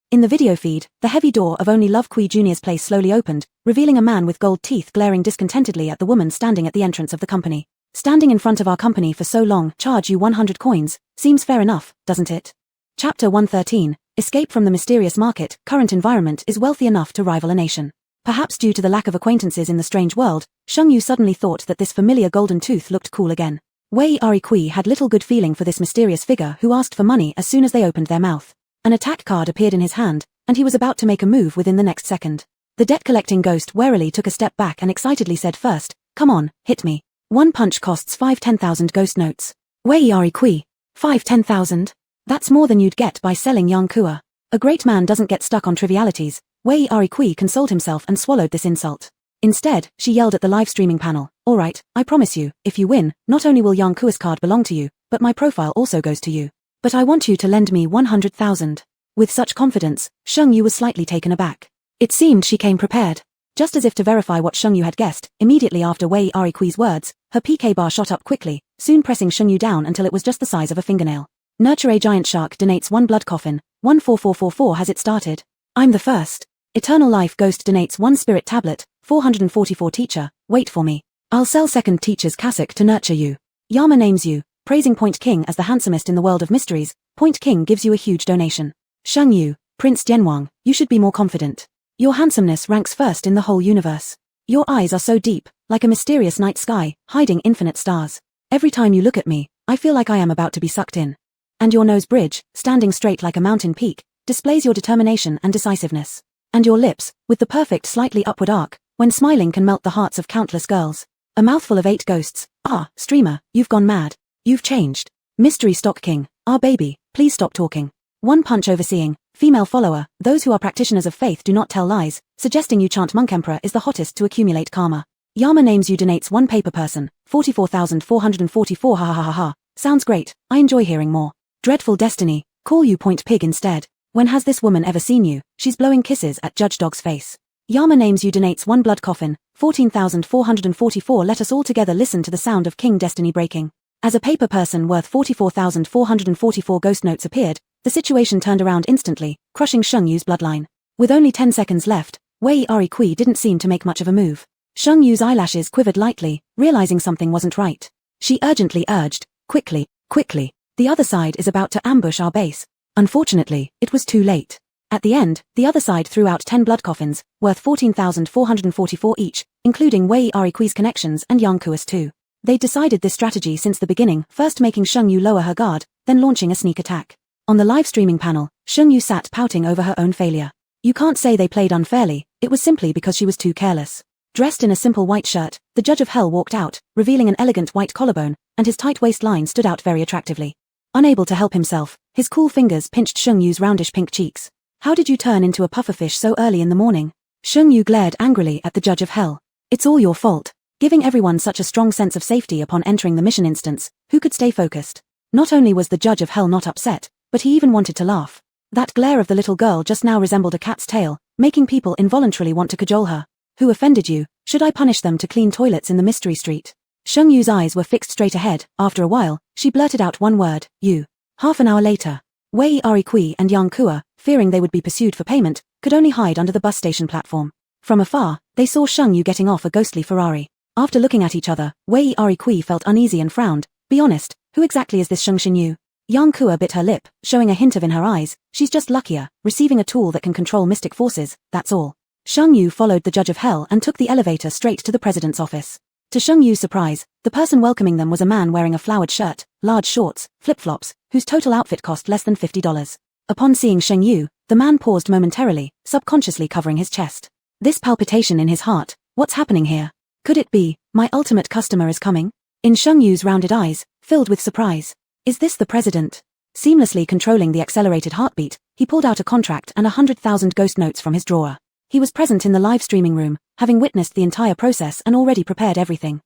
In the video feed, the heavy door of only Love Kui Jr.'s place slowly opened, revealing a man with gold teeth glaring discontentedly at the woman standing at the entrance of the company. Standing in front of our company for so long, charge you 100 coins, seems fair enough, doesn't it? Chapter 113, Escape from the Mysterious Market. Current environment is wealthy enough to rival a nation. Perhaps due to the lack of acquaintances in the strange world, Sheng Yu suddenly thought that this familiar golden tooth looked cool again. Wei Ari had little good feeling for this mysterious figure who asked for money as soon as they opened their mouth. An attack card appeared in his hand, and he was about to make a move within the next second. The debt-collecting ghost warily took a step back and excitedly said first, come on, hit me. 1 punch costs 10,000 ghost notes. Wei Ari 10,000? That's more than you'd get by selling Yang Kua. A great man doesn't get stuck on trivialities. Wei Ari consoled himself and swallowed this insult. Instead, she yelled at the live streaming panel, alright, I promise you, if you win, not only will Yang Kua's card belong to you, but my profile also goes to you. But I want you to lend me 100,000. With such confidence, Sheng Yu was slightly taken aback. It seemed she came prepared. Just as if to verify what Sheng Yu had guessed, immediately after Wei Ari's words, her PK bar shot up quickly, soon pressing Sheng Yu down until it was just the size of a fingernail. Nurture a giant shark donates 1 blood coffin, 14444 has it started. I'm the first. Eternal Life Ghost donates 1 spirit tablet, 444 teacher, wait for me. I'll sell second teacher's cassock to nurture you. Yama names you, praising Point King as the handsomest in the world of mysteries. Point King gives you a huge donation. Sheng Yu, Prince Jianwang, you should be more confident. Your handsomeness ranks first in the whole universe. Your eyes are so deep, like a mysterious night sky, hiding infinite stars. Every time you look at me, I feel like I am about to be sucked in. And your nose bridge, standing straight like a mountain peak, displays your determination and decisiveness. And your lips, with the perfect slightly upward arc, when smiling can melt the hearts of countless girls. A mouthful of 8 ghosts. Ah, streamer, you've gone mad. You've changed. Mystery Stock King, our baby, please stop talking. 1 punch overseeing, female follower, those who are practitioners of faith do not tell lies, suggesting you chant Monk Emperor is the hottest to accumulate karma. Yama names you donates 1 paper person, 44,444 ha ha ha ha ha. Sounds great, I enjoy hearing more. Dreadful destiny, call you Point Pig instead. When has this woman ever seen you? She's blowing kisses at Judge Dog's face. Yama names you donates 1 blood coffin, 14,444 let us all together listen to the sound of King Destiny breaking. As a paper person worth 44,444 ghost notes appeared, the situation turned around instantly, crushing Sheng Yu's bloodline. With only 10 seconds left, Wei Ari didn't seem to make much of a move. Sheng Yu's eyelashes quivered lightly, realizing something wasn't right. She urgently urged, quickly, quickly, the other side is about to ambush our base. Unfortunately, it was too late. At the end, the other side threw out 10 blood coffins, worth 14,444 each, including Wei Ari's connections and Yang Kua's too. They decided this strategy since the beginning, first making Sheng Yu lower her guard, then launching a sneak attack. On the live streaming panel, Sheng Yu sat pouting over her own failure. You can't say they played unfairly, it was simply because she was too careless. Dressed in a simple white shirt, the Judge of Hell walked out, revealing an elegant white collarbone, and his tight waistline stood out very attractively. Unable to help himself, his cool fingers pinched Sheng Yu's roundish pink cheeks. How did you turn into a pufferfish so early in the morning? Sheng Yu glared angrily at the Judge of Hell. It's all your fault. Giving everyone such a strong sense of safety upon entering the mission instance, who could stay focused? Not only was the Judge of Hell not upset, but he even wanted to laugh. That glare of the little girl just now resembled a cat's tail, making people involuntarily want to cajole her. Who offended you? Should I punish them to clean toilets in the mystery street? Sheng Yu's eyes were fixed straight ahead. After a while, she blurted out one word, you. Half an hour later, Wei Ari and Yang Kua, fearing they would be pursued for payment, could only hide under the bus station platform. From afar, they saw Sheng Yu getting off a ghostly Ferrari. After looking at each other, Wei Ari felt uneasy and frowned. Be honest, who exactly is this Sheng Xinyu? Yang Kua bit her lip, showing a hint of in her eyes. She's just luckier, receiving a tool that can control mystic forces, that's all. Sheng Yu followed the Judge of Hell and took the elevator straight to the president's office. To Sheng Yu's surprise, the person welcoming them was a man wearing a flowered shirt, large shorts, flip-flops, whose total outfit cost less than $50. Upon seeing Sheng Yu, the man paused momentarily, subconsciously covering his chest. This palpitation in his heart, what's happening here? Could it be, my ultimate customer is coming? In Sheng Yu's rounded eyes, filled with surprise. Is this the president? Seamlessly controlling the accelerated heartbeat, he pulled out a contract and 100,000 ghost notes from his drawer. He was present in the live streaming room, having witnessed the entire process and already prepared everything.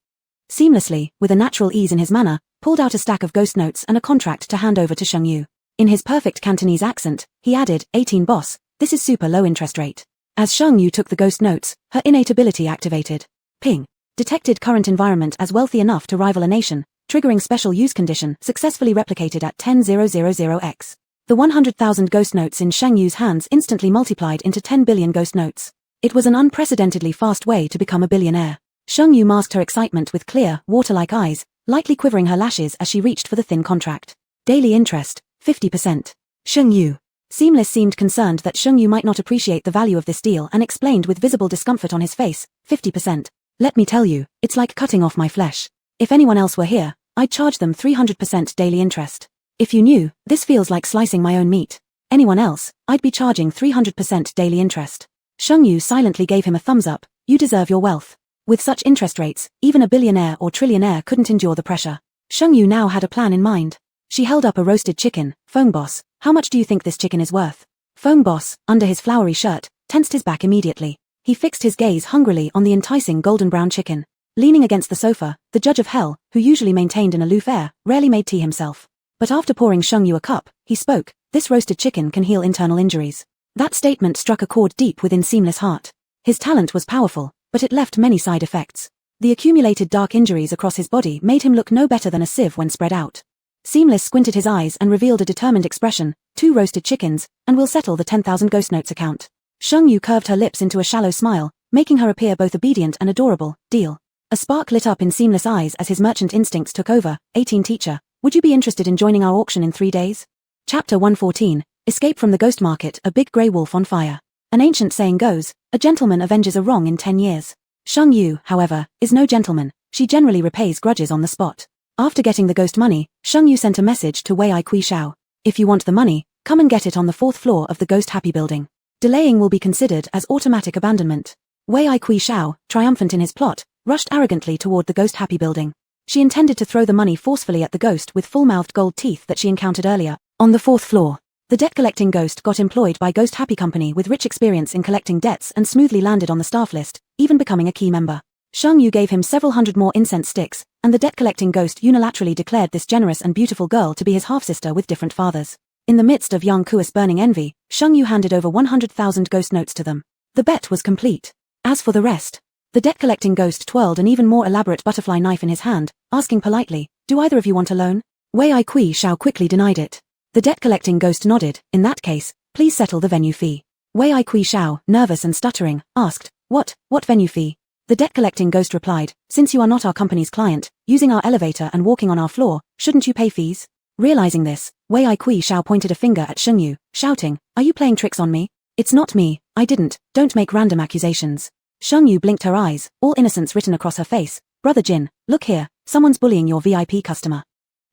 Seamlessly, with a natural ease in his manner, pulled out a stack of ghost notes and a contract to hand over to Sheng Yu. In his perfect Cantonese accent, he added, 18 boss, this is super low interest rate. As Sheng Yu took the ghost notes, her innate ability activated. Ping. Detected current environment as wealthy enough to rival a nation, triggering special use condition successfully replicated at 10,000x. The 100,000 ghost notes in Sheng Yu's hands instantly multiplied into 10 billion ghost notes. It was an unprecedentedly fast way to become a billionaire. Sheng Yu masked her excitement with clear, water-like eyes, lightly quivering her lashes as she reached for the thin contract. Daily interest, 50%. Sheng Yu. Seamless seemed concerned that Sheng Yu might not appreciate the value of this deal and explained with visible discomfort on his face, 50%. Let me tell you, it's like cutting off my flesh. If anyone else were here, I'd charge them 300% daily interest. If you knew, this feels like slicing my own meat. Anyone else, I'd be charging 300% daily interest. Sheng Yu silently gave him a thumbs up. You deserve your wealth. With such interest rates, even a billionaire or trillionaire couldn't endure the pressure. Sheng Yu now had a plan in mind. She held up a roasted chicken. Feng Boss, how much do you think this chicken is worth? Feng Boss, under his flowery shirt, tensed his back immediately. He fixed his gaze hungrily on the enticing golden brown chicken. Leaning against the sofa, the Judge of Hell, who usually maintained an aloof air, rarely made tea himself. But after pouring Sheng Yu a cup, he spoke, this roasted chicken can heal internal injuries. That statement struck a chord deep within Seamless' heart. His talent was powerful, but it left many side effects. The accumulated dark injuries across his body made him look no better than a sieve when spread out. Seamless squinted his eyes and revealed a determined expression, 2 roasted chickens, and we'll settle the 10,000 ghost notes account. Sheng Yu curved her lips into a shallow smile, making her appear both obedient and adorable. Deal. A spark lit up in Seamless' eyes as his merchant instincts took over. 18 teacher, would you be interested in joining our auction in 3 days? Chapter 114, Escape from the Ghost Market, a big grey wolf on fire. An ancient saying goes, a gentleman avenges a wrong in 10 years. Sheng Yu, however, is no gentleman. She generally repays grudges on the spot. After getting the ghost money, Sheng Yu sent a message to Wei Xiao. If you want the money, come and get it on the 4th floor of the Ghost Happy building. Delaying will be considered as automatic abandonment. Wei Xiao, triumphant in his plot, rushed arrogantly toward the Ghost Happy building. She intended to throw the money forcefully at the ghost with full-mouthed gold teeth that she encountered earlier. On the 4th floor, the debt-collecting ghost got employed by Ghost Happy Company with rich experience in collecting debts and smoothly landed on the staff list, even becoming a key member. Sheng Yu gave him several hundred more incense sticks, and the debt-collecting ghost unilaterally declared this generous and beautiful girl to be his half-sister with different fathers. In the midst of Yang Kua's burning envy, Sheng Yu handed over 100,000 ghost notes to them. The bet was complete. As for the rest, the debt-collecting ghost twirled an even more elaborate butterfly knife in his hand, asking politely, do either of you want a loan? Wei Xiao quickly denied it. The debt-collecting ghost nodded. In that case, please settle the venue fee. Wei Xiao, nervous and stuttering, asked, what venue fee? The debt-collecting ghost replied, since you are not our company's client, using our elevator and walking on our floor, shouldn't you pay fees? Realizing this, Wei Xiao pointed a finger at Sheng Yu, shouting, are you playing tricks on me? It's not me, I didn't, don't make random accusations. Sheng Yu blinked her eyes, all innocence written across her face, "Brother Jin, look here, someone's bullying your VIP customer."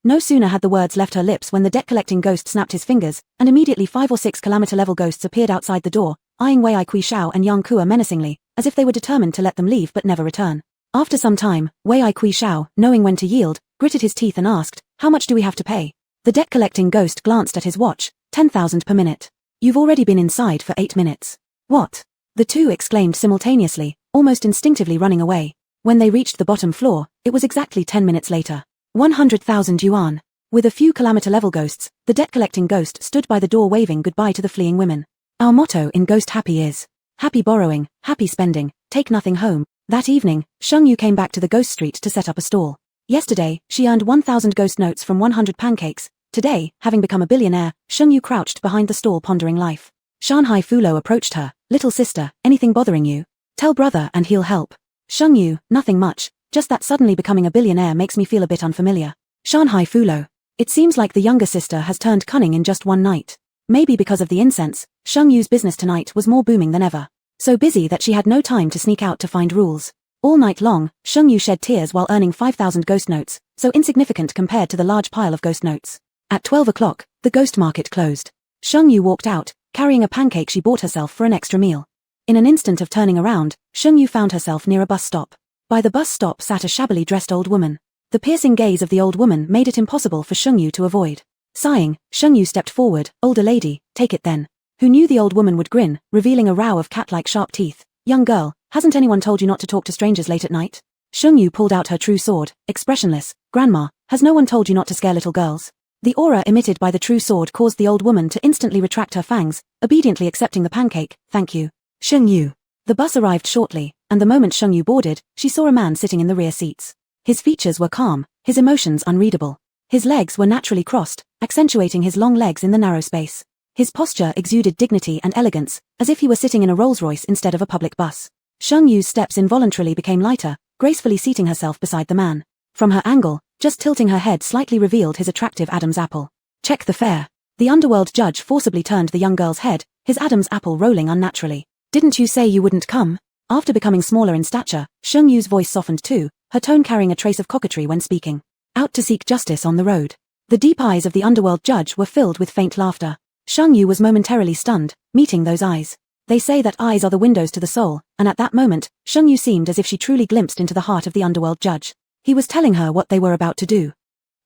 No sooner had the words left her lips when the debt-collecting ghost snapped his fingers, and immediately 5 or 6 kilometer-level ghosts appeared outside the door, eyeing Wei Kui Xiao and Yang Kua menacingly, as if they were determined to let them leave but never return. After some time, Wei Kui Xiao, knowing when to yield, gritted his teeth and asked, "How much do we have to pay?" The debt-collecting ghost glanced at his watch, 10,000 per minute. "You've already been inside for 8 minutes. What?" The two exclaimed simultaneously, almost instinctively running away. When they reached the bottom floor, it was exactly 10 minutes later. 100,000 yuan. With a few kilometer-level ghosts, the debt-collecting ghost stood by the door waving goodbye to the fleeing women. Our motto in Ghost Happy is, happy borrowing, happy spending, take nothing home. That evening, Sheng Yu came back to the ghost street to set up a stall. Yesterday, she earned 1,000 ghost notes from 100 pancakes. Today, having become a billionaire, Sheng Yu crouched behind the stall pondering life. Shanghai Fulo approached her. "Little sister, anything bothering you? Tell brother and he'll help." Sheng Yu, "Nothing much, just that suddenly becoming a billionaire makes me feel a bit unfamiliar." Shanghai Fulo, "It seems like the younger sister has turned cunning in just one night. Maybe because of the incense, Sheng Yu's business tonight was more booming than ever. So busy that she had no time to sneak out to find rules. All night long, Sheng Yu shed tears while earning 5,000 ghost notes, so insignificant compared to the large pile of ghost notes. At 12 o'clock, the ghost market closed. Sheng Yu walked out, carrying a pancake she bought herself for an extra meal. In an instant of turning around, Sheng Yu found herself near a bus stop. By the bus stop sat a shabbily dressed old woman. The piercing gaze of the old woman made it impossible for Sheng Yu to avoid. Sighing, Sheng Yu stepped forward. "Older lady, take it then." Who knew the old woman would grin, revealing a row of cat-like sharp teeth. "Young girl, hasn't anyone told you not to talk to strangers late at night?" Sheng Yu pulled out her true sword, expressionless. "Grandma, has no one told you not to scare little girls?" The aura emitted by the true sword caused the old woman to instantly retract her fangs, obediently accepting the pancake. "Thank you, Sheng Yu." The bus arrived shortly, and the moment Sheng Yu boarded, she saw a man sitting in the rear seats. His features were calm, his emotions unreadable. His legs were naturally crossed, accentuating his long legs in the narrow space. His posture exuded dignity and elegance, as if he were sitting in a Rolls-Royce instead of a public bus. Sheng Yu's steps involuntarily became lighter, gracefully seating herself beside the man. From her angle, just tilting her head slightly revealed his attractive Adam's apple. "Check the fare." The underworld judge forcibly turned the young girl's head, his Adam's apple rolling unnaturally. "Didn't you say you wouldn't come?" After becoming smaller in stature, Sheng Yu's voice softened too, her tone carrying a trace of coquetry when speaking. "Out to seek justice on the road." The deep eyes of the underworld judge were filled with faint laughter. Sheng Yu was momentarily stunned, meeting those eyes. They say that eyes are the windows to the soul, and at that moment, Sheng Yu seemed as if she truly glimpsed into the heart of the underworld judge. He was telling her what they were about to do.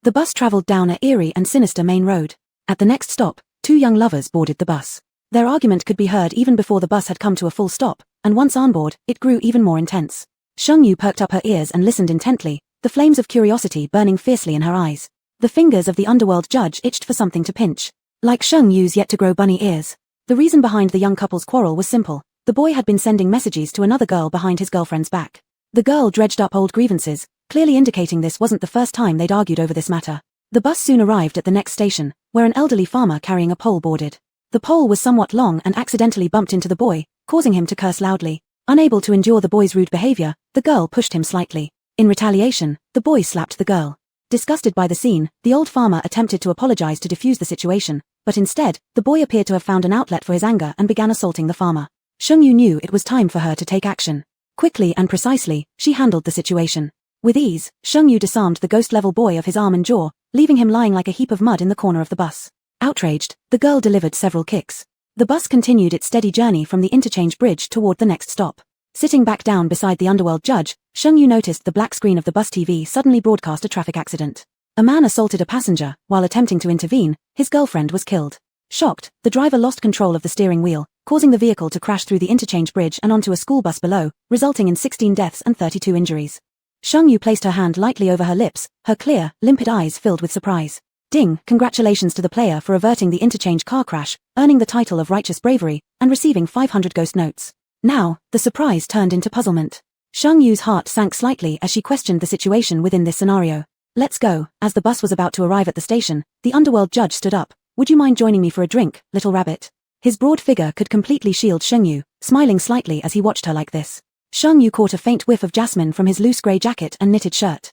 The bus traveled down a eerie and sinister main road. At the next stop, two young lovers boarded the bus. Their argument could be heard even before the bus had come to a full stop, and once on board, it grew even more intense. Sheng Yu perked up her ears and listened intently, the flames of curiosity burning fiercely in her eyes. The fingers of the underworld judge itched for something to pinch. Like Sheng Yu's yet-to-grow bunny ears. The reason behind the young couple's quarrel was simple. The boy had been sending messages to another girl behind his girlfriend's back. The girl dredged up old grievances, clearly indicating this wasn't the first time they'd argued over this matter. The bus soon arrived at the next station, where an elderly farmer carrying a pole boarded. The pole was somewhat long and accidentally bumped into the boy, causing him to curse loudly. Unable to endure the boy's rude behavior, the girl pushed him slightly. In retaliation, the boy slapped the girl. Disgusted by the scene, the old farmer attempted to apologize to defuse the situation, but instead, the boy appeared to have found an outlet for his anger and began assaulting the farmer. Sheng Yu knew it was time for her to take action. Quickly and precisely, she handled the situation. With ease, Sheng Yu disarmed the ghost-level boy of his arm and jaw, leaving him lying like a heap of mud in the corner of the bus. Outraged, the girl delivered several kicks. The bus continued its steady journey from the interchange bridge toward the next stop. Sitting back down beside the underworld judge, Sheng Yu noticed the black screen of the bus TV suddenly broadcast a traffic accident. A man assaulted a passenger. While attempting to intervene, his girlfriend was killed. Shocked, the driver lost control of the steering wheel, causing the vehicle to crash through the interchange bridge and onto a school bus below, resulting in 16 deaths and 32 injuries. Sheng Yu placed her hand lightly over her lips, her clear, limpid eyes filled with surprise. Ding, congratulations to the player for averting the interchange car crash, earning the title of Righteous Bravery, and receiving 500 ghost notes. Now, the surprise turned into puzzlement. Sheng Yu's heart sank slightly as she questioned the situation within this scenario. "Let's go." As the bus was about to arrive at the station, the underworld judge stood up. "Would you mind joining me for a drink, little rabbit?" His broad figure could completely shield Sheng Yu, smiling slightly as he watched her like this. Sheng Yu caught a faint whiff of jasmine from his loose grey jacket and knitted shirt.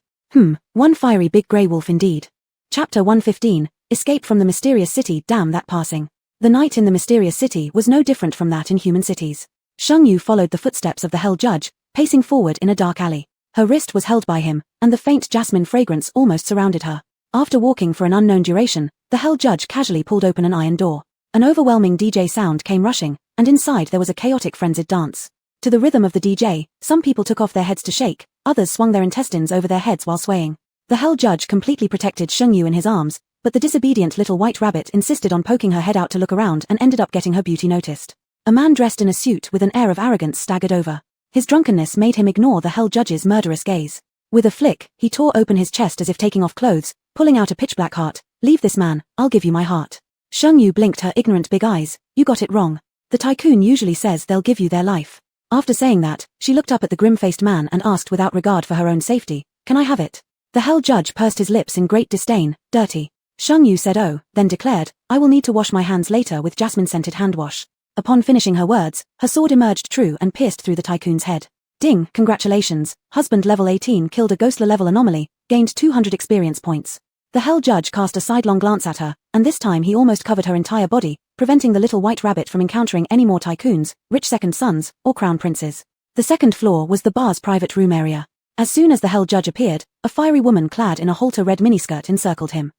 One fiery big grey wolf indeed. Chapter 115, Escape from the Mysterious City. Damn that passing. The night in the Mysterious City was no different from that in human cities. Sheng Yu followed the footsteps of the Hell Judge, pacing forward in a dark alley. Her wrist was held by him, and the faint jasmine fragrance almost surrounded her. After walking for an unknown duration, the Hell Judge casually pulled open an iron door. An overwhelming DJ sound came rushing, and inside there was a chaotic frenzied dance. To the rhythm of the DJ, some people took off their heads to shake, others swung their intestines over their heads while swaying. The Hell Judge completely protected Shengyu in his arms, but the disobedient little white rabbit insisted on poking her head out to look around and ended up getting her beauty noticed. A man dressed in a suit with an air of arrogance staggered over. His drunkenness made him ignore the Hell Judge's murderous gaze. With a flick, he tore open his chest as if taking off clothes, pulling out a pitch-black heart. "Leave this man, I'll give you my heart." Shengyu blinked her ignorant big eyes. "You got it wrong. The tycoon usually says they'll give you their life." After saying that, she looked up at the grim-faced man and asked without regard for her own safety, "Can I have it?" The Hell Judge pursed his lips in great disdain. "Dirty." Shengyu said oh, then declared, "I will need to wash my hands later with jasmine-scented hand wash." Upon finishing her words, her sword emerged true and pierced through the tycoon's head. "Ding, congratulations, husband level 18 killed a ghostler level anomaly, gained 200 experience points." The Hell Judge cast a sidelong glance at her, and this time he almost covered her entire body, preventing the little white rabbit from encountering any more tycoons, rich second sons, or crown princes. The second floor was the bar's private room area. As soon as the Hell Judge appeared, a fiery woman clad in a halter red miniskirt encircled him.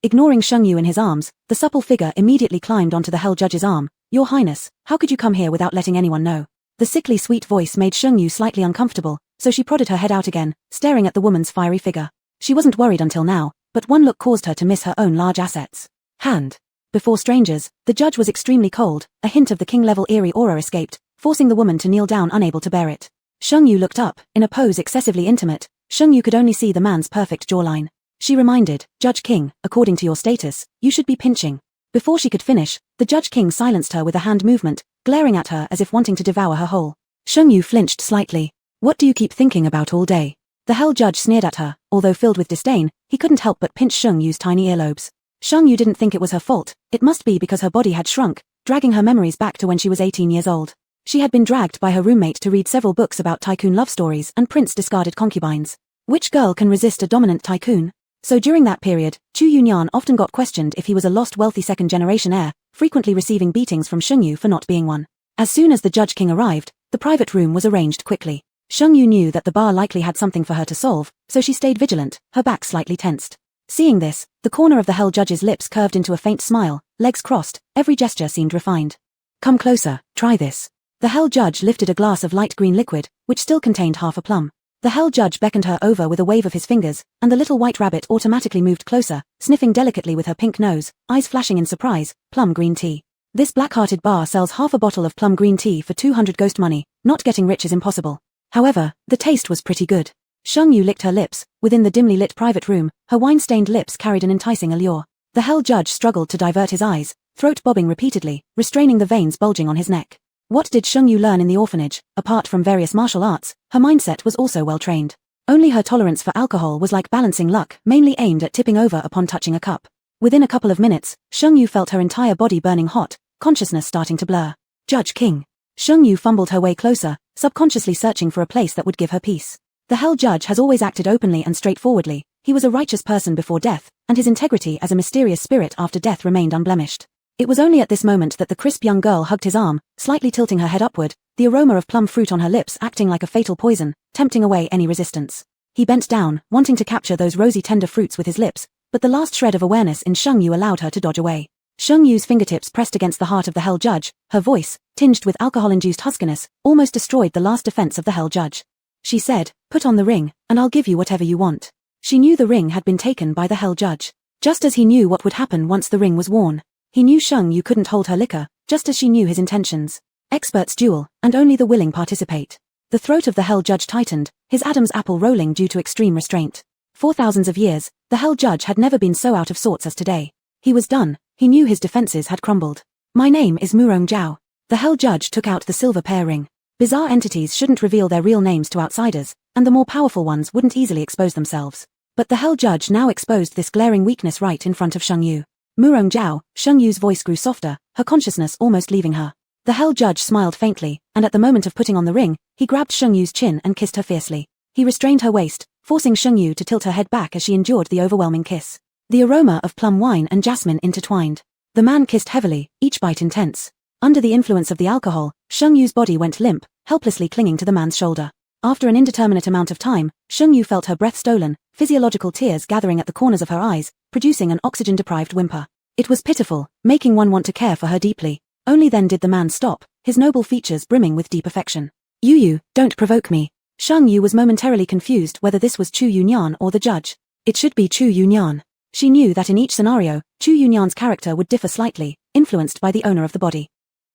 Ignoring Shengyu in his arms, the supple figure immediately climbed onto the Hell Judge's arm. "Your Highness, how could you come here without letting anyone know?" The sickly sweet voice made Shengyu slightly uncomfortable, so she prodded her head out again, staring at the woman's fiery figure. She wasn't worried until now, but one look caused her to miss her own large assets. Hand. Before strangers, the judge was extremely cold, a hint of the king-level eerie aura escaped, forcing the woman to kneel down unable to bear it. Shengyu looked up, in a pose excessively intimate. Shengyu could only see the man's perfect jawline. She reminded, "Judge King, according to your status, you should be pinching." Before she could finish, the Judge King silenced her with a hand movement, glaring at her as if wanting to devour her whole. Shengyu flinched slightly. "What do you keep thinking about all day?" The Hell Judge sneered at her, although filled with disdain, he couldn't help but pinch Shengyu's tiny earlobes. Shengyu didn't think it was her fault, it must be because her body had shrunk, dragging her memories back to when she was 18 years old. She had been dragged by her roommate to read several books about tycoon love stories and prince-discarded concubines. Which girl can resist a dominant tycoon? So during that period, Chu Yunyan often got questioned if he was a lost wealthy second-generation heir, frequently receiving beatings from Shengyu for not being one. As soon as the Judge King arrived, the private room was arranged quickly. Shengyu knew that the bar likely had something for her to solve, so she stayed vigilant, her back slightly tensed. Seeing this, the corner of the Hell Judge's lips curved into a faint smile, legs crossed, every gesture seemed refined. "Come closer, try this." The Hell Judge lifted a glass of light green liquid, which still contained half a plum. The Hell Judge beckoned her over with a wave of his fingers, and the little white rabbit automatically moved closer, sniffing delicately with her pink nose, eyes flashing in surprise. "Plum green tea. This black-hearted bar sells half a bottle of plum green tea for 200 ghost money. Not getting rich is impossible." However, the taste was pretty good. Shengyu licked her lips. Within the dimly lit private room, her wine-stained lips carried an enticing allure. The Hell Judge struggled to divert his eyes, throat bobbing repeatedly, restraining the veins bulging on his neck. What did Shengyu learn in the orphanage? Apart from various martial arts, her mindset was also well-trained. Only her tolerance for alcohol was like balancing luck, mainly aimed at tipping over upon touching a cup. Within a couple of minutes, Shengyu felt her entire body burning hot, consciousness starting to blur. "Judge King." Shengyu fumbled her way closer, subconsciously searching for a place that would give her peace. The Hell Judge has always acted openly and straightforwardly. He was a righteous person before death, and his integrity as a mysterious spirit after death remained unblemished. It was only at this moment that the crisp young girl hugged his arm, slightly tilting her head upward, the aroma of plum fruit on her lips acting like a fatal poison, tempting away any resistance. He bent down, wanting to capture those rosy tender fruits with his lips, but the last shred of awareness in Shengyu allowed her to dodge away. Shengyu's fingertips pressed against the heart of the Hell Judge, her voice, tinged with alcohol-induced huskiness, almost destroyed the last defense of the Hell Judge. She said, "Put on the ring, and I'll give you whatever you want." She knew the ring had been taken by the Hell Judge. Just as he knew what would happen once the ring was worn. He knew Shengyu couldn't hold her liquor, just as she knew his intentions. Experts duel, and only the willing participate. The throat of the Hell Judge tightened, his Adam's apple rolling due to extreme restraint. For thousands of years, the Hell Judge had never been so out of sorts as today. He was done, he knew his defenses had crumbled. "My name is Murong Zhao." The Hell Judge took out the silver pear ring. Bizarre entities shouldn't reveal their real names to outsiders, and the more powerful ones wouldn't easily expose themselves. But the Hell Judge now exposed this glaring weakness right in front of Shengyu. "Murong Zhao." Shengyu's voice grew softer, her consciousness almost leaving her. The Hell Judge smiled faintly, and at the moment of putting on the ring, he grabbed Shengyu's chin and kissed her fiercely. He restrained her waist, forcing Shengyu to tilt her head back as she endured the overwhelming kiss. The aroma of plum wine and jasmine intertwined. The man kissed heavily, each bite intense. Under the influence of the alcohol, Shengyu's body went limp, helplessly clinging to the man's shoulder. After an indeterminate amount of time, Sheng Yu felt her breath stolen, physiological tears gathering at the corners of her eyes, producing an oxygen-deprived whimper. It was pitiful, making one want to care for her deeply. Only then did the man stop, his noble features brimming with deep affection. Yu, don't provoke me. Sheng Yu was momentarily confused whether this was Chu Yunyan or the judge. It should be Chu Yunyan. She knew that in each scenario, Chu Yunyan's character would differ slightly, influenced by the owner of the body.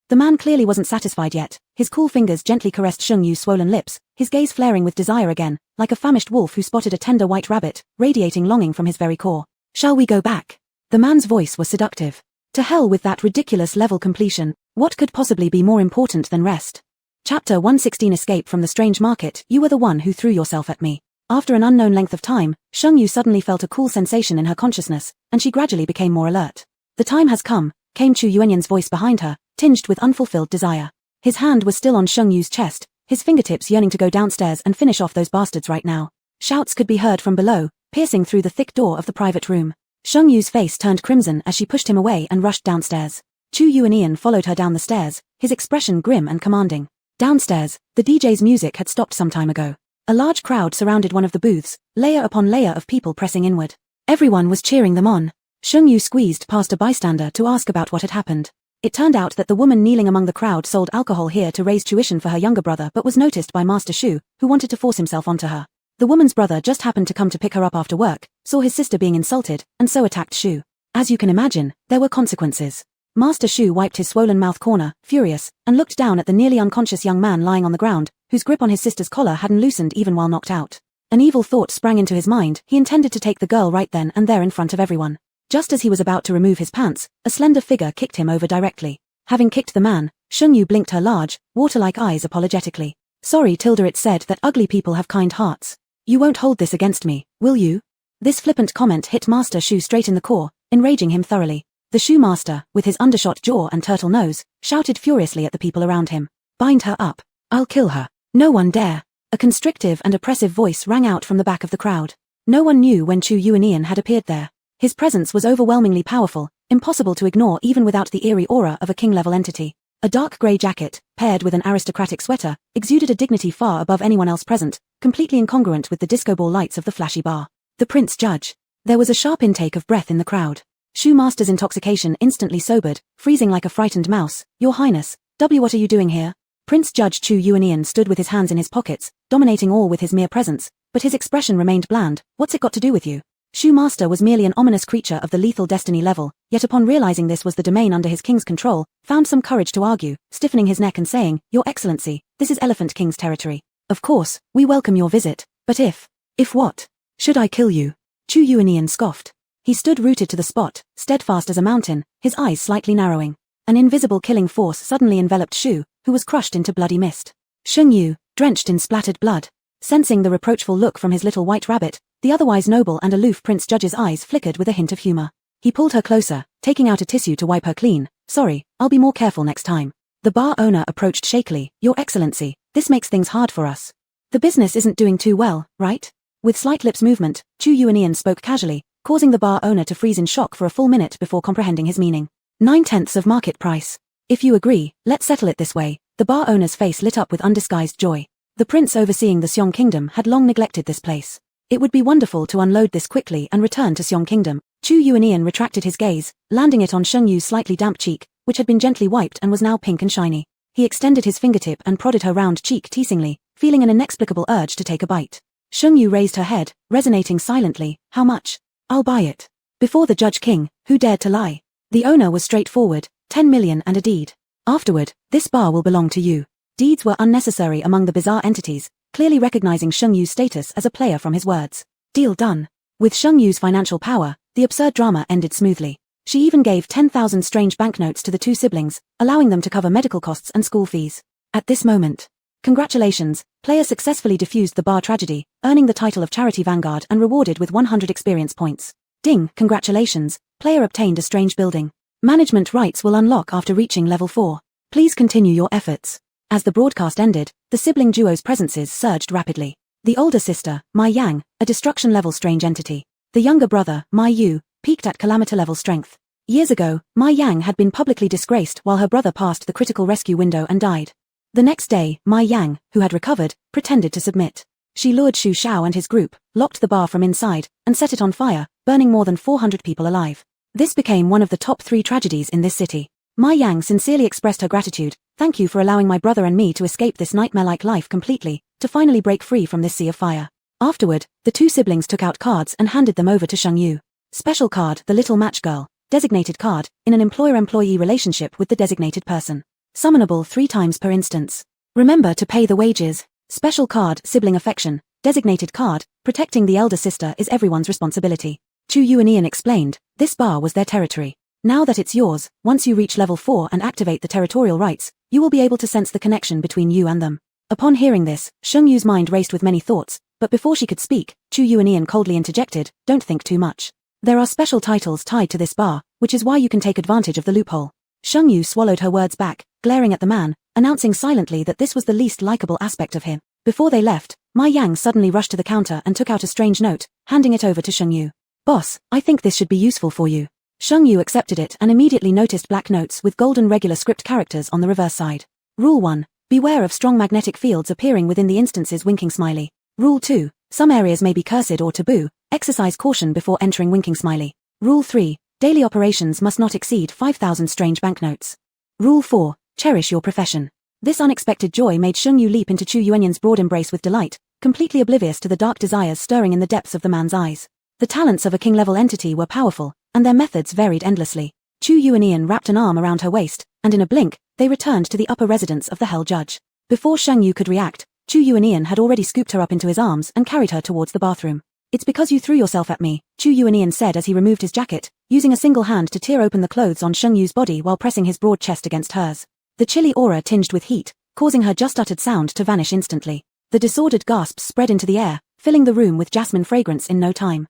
The man clearly wasn't satisfied yet. His cool fingers gently caressed Sheng Yu's swollen lips, his gaze flaring with desire again, like a famished wolf who spotted a tender white rabbit, radiating longing from his very core. Shall we go back? The man's voice was seductive. To hell with that ridiculous level completion. What could possibly be more important than rest? Chapter 116 Escape from the strange market. You were the one who threw yourself at me. After an unknown length of time, Sheng Yu suddenly felt a cool sensation in her consciousness, and she gradually became more alert. The time has come, came Chu Yuanyan's voice behind her, tinged with unfulfilled desire. His hand was still on Sheng Yu's chest, his fingertips yearning to go downstairs and finish off those bastards right now. Shouts could be heard from below, piercing through the thick door of the private room. Sheng Yu's face turned crimson as she pushed him away and rushed downstairs. Chu Yuanian followed her down the stairs, his expression grim and commanding. Downstairs, the DJ's music had stopped some time ago. A large crowd surrounded one of the booths, layer upon layer of people pressing inward. Everyone was cheering them on. Sheng Yu squeezed past a bystander to ask about what had happened. It turned out that the woman kneeling among the crowd sold alcohol here to raise tuition for her younger brother but was noticed by Master Shu, who wanted to force himself onto her. The woman's brother just happened to come to pick her up after work, saw his sister being insulted, and so attacked Shu. As you can imagine, there were consequences. Master Shu wiped his swollen mouth corner, furious, and looked down at the nearly unconscious young man lying on the ground, whose grip on his sister's collar hadn't loosened even while knocked out. An evil thought sprang into his mind. He intended to take the girl right then and there in front of everyone. Just as he was about to remove his pants, a slender figure kicked him over directly. Having kicked the man, Sheng Yu blinked her large, water-like eyes apologetically. Sorry Tilda, it said that ugly people have kind hearts. You won't hold this against me, will you? This flippant comment hit Master Shu straight in the core, enraging him thoroughly. The Shu master, with his undershot jaw and turtle nose, shouted furiously at the people around him. Bind her up. I'll kill her. No one dare. A constrictive and oppressive voice rang out from the back of the crowd. No one knew when Chu Yuanian had appeared there. His presence was overwhelmingly powerful, impossible to ignore even without the eerie aura of a king-level entity. A dark grey jacket, paired with an aristocratic sweater, exuded a dignity far above anyone else present, completely incongruent with the disco ball lights of the flashy bar. The Prince Judge. There was a sharp intake of breath in the crowd. Shu Master's intoxication instantly sobered, freezing like a frightened mouse. Your Highness, what are you doing here? Prince Judge Chu Yuanian stood with his hands in his pockets, dominating all with his mere presence, but his expression remained bland. What's it got to do with you? Shu Master was merely an ominous creature of the lethal destiny level, yet upon realizing this was the domain under his king's control, found some courage to argue, stiffening his neck and saying, Your Excellency, this is Elephant King's territory. Of course, we welcome your visit, but if what? Should I kill you? Chu Yuanian scoffed. He stood rooted to the spot, steadfast as a mountain, his eyes slightly narrowing. An invisible killing force suddenly enveloped Shu, who was crushed into bloody mist. Sheng Yu, drenched in splattered blood. Sensing the reproachful look from his little white rabbit, the otherwise noble and aloof Prince Judge's eyes flickered with a hint of humor. He pulled her closer, taking out a tissue to wipe her clean. Sorry, I'll be more careful next time. The bar owner approached shakily. Your Excellency, this makes things hard for us. The business isn't doing too well, right? With slight lips movement, Chu Yuanian spoke casually, causing the bar owner to freeze in shock for a full minute before comprehending his meaning. 9/10 of market price. If you agree, let's settle it this way. The bar owner's face lit up with undisguised joy. The prince overseeing the Xiong Kingdom had long neglected this place. It would be wonderful to unload this quickly and return to Xiong Kingdom. Chu Yuanian retracted his gaze, landing it on Sheng Yu's slightly damp cheek, which had been gently wiped and was now pink and shiny. He extended his fingertip and prodded her round cheek teasingly, feeling an inexplicable urge to take a bite. Sheng Yu raised her head, resonating silently. How much? I'll buy it. Before the Judge King, who dared to lie? The owner was straightforward, 10 million and a deed. Afterward, this bar will belong to you. Deeds were unnecessary among the bizarre entities, clearly recognizing Sheng Yu's status as a player from his words. Deal done. With Sheng Yu's financial power, the absurd drama ended smoothly. She even gave 10,000 strange banknotes to the two siblings, allowing them to cover medical costs and school fees. At this moment, congratulations, player successfully diffused the bar tragedy, earning the title of Charity Vanguard and rewarded with 100 experience points. Ding, congratulations, player obtained a strange building. Management rights will unlock after reaching level 4. Please continue your efforts. As the broadcast ended, the sibling duo's presences surged rapidly. The older sister, Mai Yang, a destruction-level strange entity. The younger brother, Mai Yu, peaked at calamity-level strength. Years ago, Mai Yang had been publicly disgraced while her brother passed the critical rescue window and died. The next day, Mai Yang, who had recovered, pretended to submit. She lured Xu Xiao and his group, locked the bar from inside, and set it on fire, burning more than 400 people alive. This became one of the top 3 tragedies in this city. Mai Yang sincerely expressed her gratitude. "Thank you for allowing my brother and me to escape this nightmare-like life completely, to finally break free from this sea of fire." Afterward, the 2 siblings took out cards and handed them over to Sheng Yu. Special card, the little match girl. Designated card, in an employer-employee relationship with the designated person. Summonable 3 times per instance. Remember to pay the wages. Special card, sibling affection. Designated card, protecting the elder sister is everyone's responsibility. Chu Yu and Ian explained, this bar was their territory. Now that it's yours, once you reach level 4 and activate the territorial rights, you will be able to sense the connection between you and them. Upon hearing this, Sheng Yu's mind raced with many thoughts, but before she could speak, Chu Yu and Ian coldly interjected, "Don't think too much. There are special titles tied to this bar, which is why you can take advantage of the loophole." Sheng Yu swallowed her words back, glaring at the man, announcing silently that this was the least likable aspect of him. Before they left, Mai Yang suddenly rushed to the counter and took out a strange note, handing it over to Sheng Yu. "Boss, I think this should be useful for you." Sheng Yu accepted it and immediately noticed black notes with golden regular script characters on the reverse side. Rule 1. Beware of strong magnetic fields appearing within the instance's winking smiley. Rule 2. Some areas may be cursed or taboo. Exercise caution before entering winking smiley. Rule 3. Daily operations must not exceed 5,000 strange banknotes. Rule 4. Cherish your profession. This unexpected joy made Sheng Yu leap into Chu Yuanyan's broad embrace with delight, completely oblivious to the dark desires stirring in the depths of the man's eyes. The talents of a king-level entity were powerful, and their methods varied endlessly. Chu Yu and Ian wrapped an arm around her waist, and in a blink, they returned to the upper residence of the Hell Judge. Before Sheng Yu could react, Chu Yu and Ian had already scooped her up into his arms and carried her towards the bathroom. "It's because you threw yourself at me," Chu Yu and Ian said as he removed his jacket, using a single hand to tear open the clothes on Sheng Yu's body while pressing his broad chest against hers. The chilly aura tinged with heat, causing her just-uttered sound to vanish instantly. The disordered gasps spread into the air, filling the room with jasmine fragrance in no time.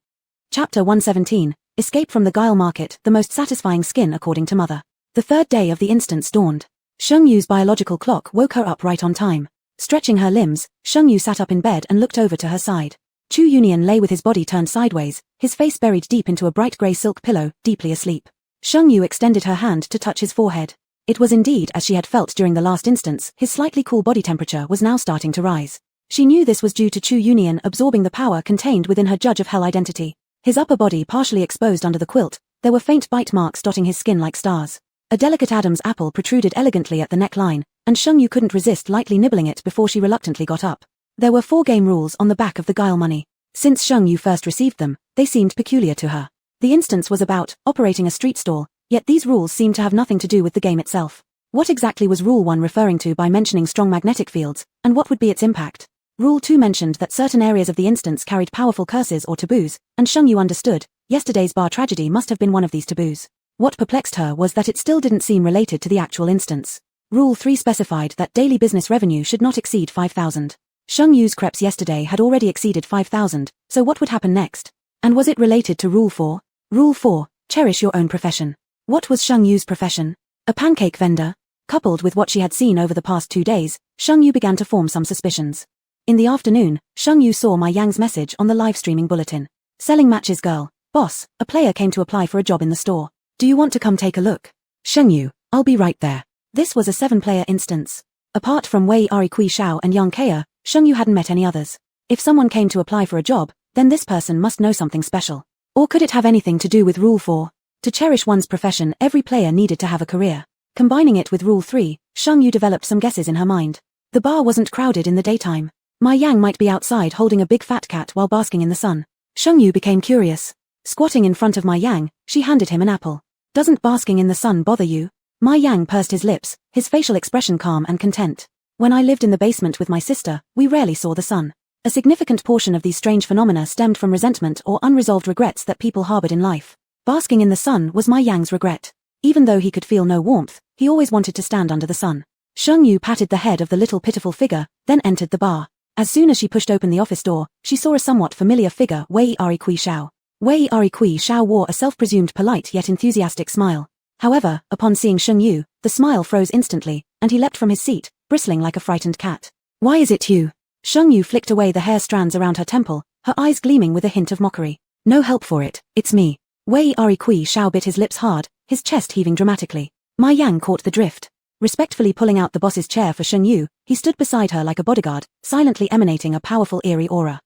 Chapter 117. Escape from the Guile Market, the most satisfying skin according to Mother. The 3rd day of the instance dawned. Sheng Yu's biological clock woke her up right on time. Stretching her limbs, Sheng Yu sat up in bed and looked over to her side. Chu Yunian lay with his body turned sideways, his face buried deep into a bright grey silk pillow, deeply asleep. Sheng Yu extended her hand to touch his forehead. It was indeed as she had felt during the last instance, his slightly cool body temperature was now starting to rise. She knew this was due to Chu Yunian absorbing the power contained within her Judge of Hell identity. His upper body partially exposed under the quilt, there were faint bite marks dotting his skin like stars. A delicate Adam's apple protruded elegantly at the neckline, and Sheng Yu couldn't resist lightly nibbling it before she reluctantly got up. There were 4 game rules on the back of the Guile money. Since Sheng Yu first received them, they seemed peculiar to her. The instance was about operating a street stall, yet these rules seemed to have nothing to do with the game itself. What exactly was Rule 1 referring to by mentioning strong magnetic fields, and what would be its impact? Rule 2 mentioned that certain areas of the instance carried powerful curses or taboos, and Sheng Yu understood, yesterday's bar tragedy must have been one of these taboos. What perplexed her was that it still didn't seem related to the actual instance. Rule 3 specified that daily business revenue should not exceed 5,000. Sheng Yu's crepes yesterday had already exceeded 5,000, so what would happen next? And was it related to Rule 4? Rule 4, cherish your own profession. What was Sheng Yu's profession? A pancake vendor? Coupled with what she had seen over the past 2 days, Sheng Yu began to form some suspicions. In the afternoon, Sheng Yu saw Mai Yang's message on the live streaming bulletin. Selling matches girl. Boss, a player came to apply for a job in the store. Do you want to come take a look? Sheng Yu, I'll be right there. This was a 7-player instance. Apart from Wei Ari Kui Xiao and Yang Kea, Sheng Yu hadn't met any others. If someone came to apply for a job, then this person must know something special. Or could it have anything to do with Rule 4? To cherish one's profession, every player needed to have a career. Combining it with Rule 3, Sheng Yu developed some guesses in her mind. The bar wasn't crowded in the daytime. Mai Yang might be outside holding a big fat cat while basking in the sun. Sheng Yu became curious. Squatting in front of Mai Yang, she handed him an apple. Doesn't basking in the sun bother you? Mai Yang pursed his lips, his facial expression calm and content. When I lived in the basement with my sister, we rarely saw the sun. A significant portion of these strange phenomena stemmed from resentment or unresolved regrets that people harbored in life. Basking in the sun was Mai Yang's regret. Even though he could feel no warmth, he always wanted to stand under the sun. Sheng Yu patted the head of the little pitiful figure, then entered the bar. As soon as she pushed open the office door, she saw a somewhat familiar figure, Wei Ari Kui Xiao. Wei Ari Kui Xiao wore a self-presumed polite yet enthusiastic smile. However, upon seeing Sheng Yu, the smile froze instantly, and he leapt from his seat, bristling like a frightened cat. Why is it you? Sheng Yu flicked away the hair strands around her temple, her eyes gleaming with a hint of mockery. No help for it, it's me. Wei Ari Kui Xiao bit his lips hard, his chest heaving dramatically. Mai Yang caught the drift. Respectfully pulling out the boss's chair for Sheng Yu, he stood beside her like a bodyguard, silently emanating a powerful eerie aura.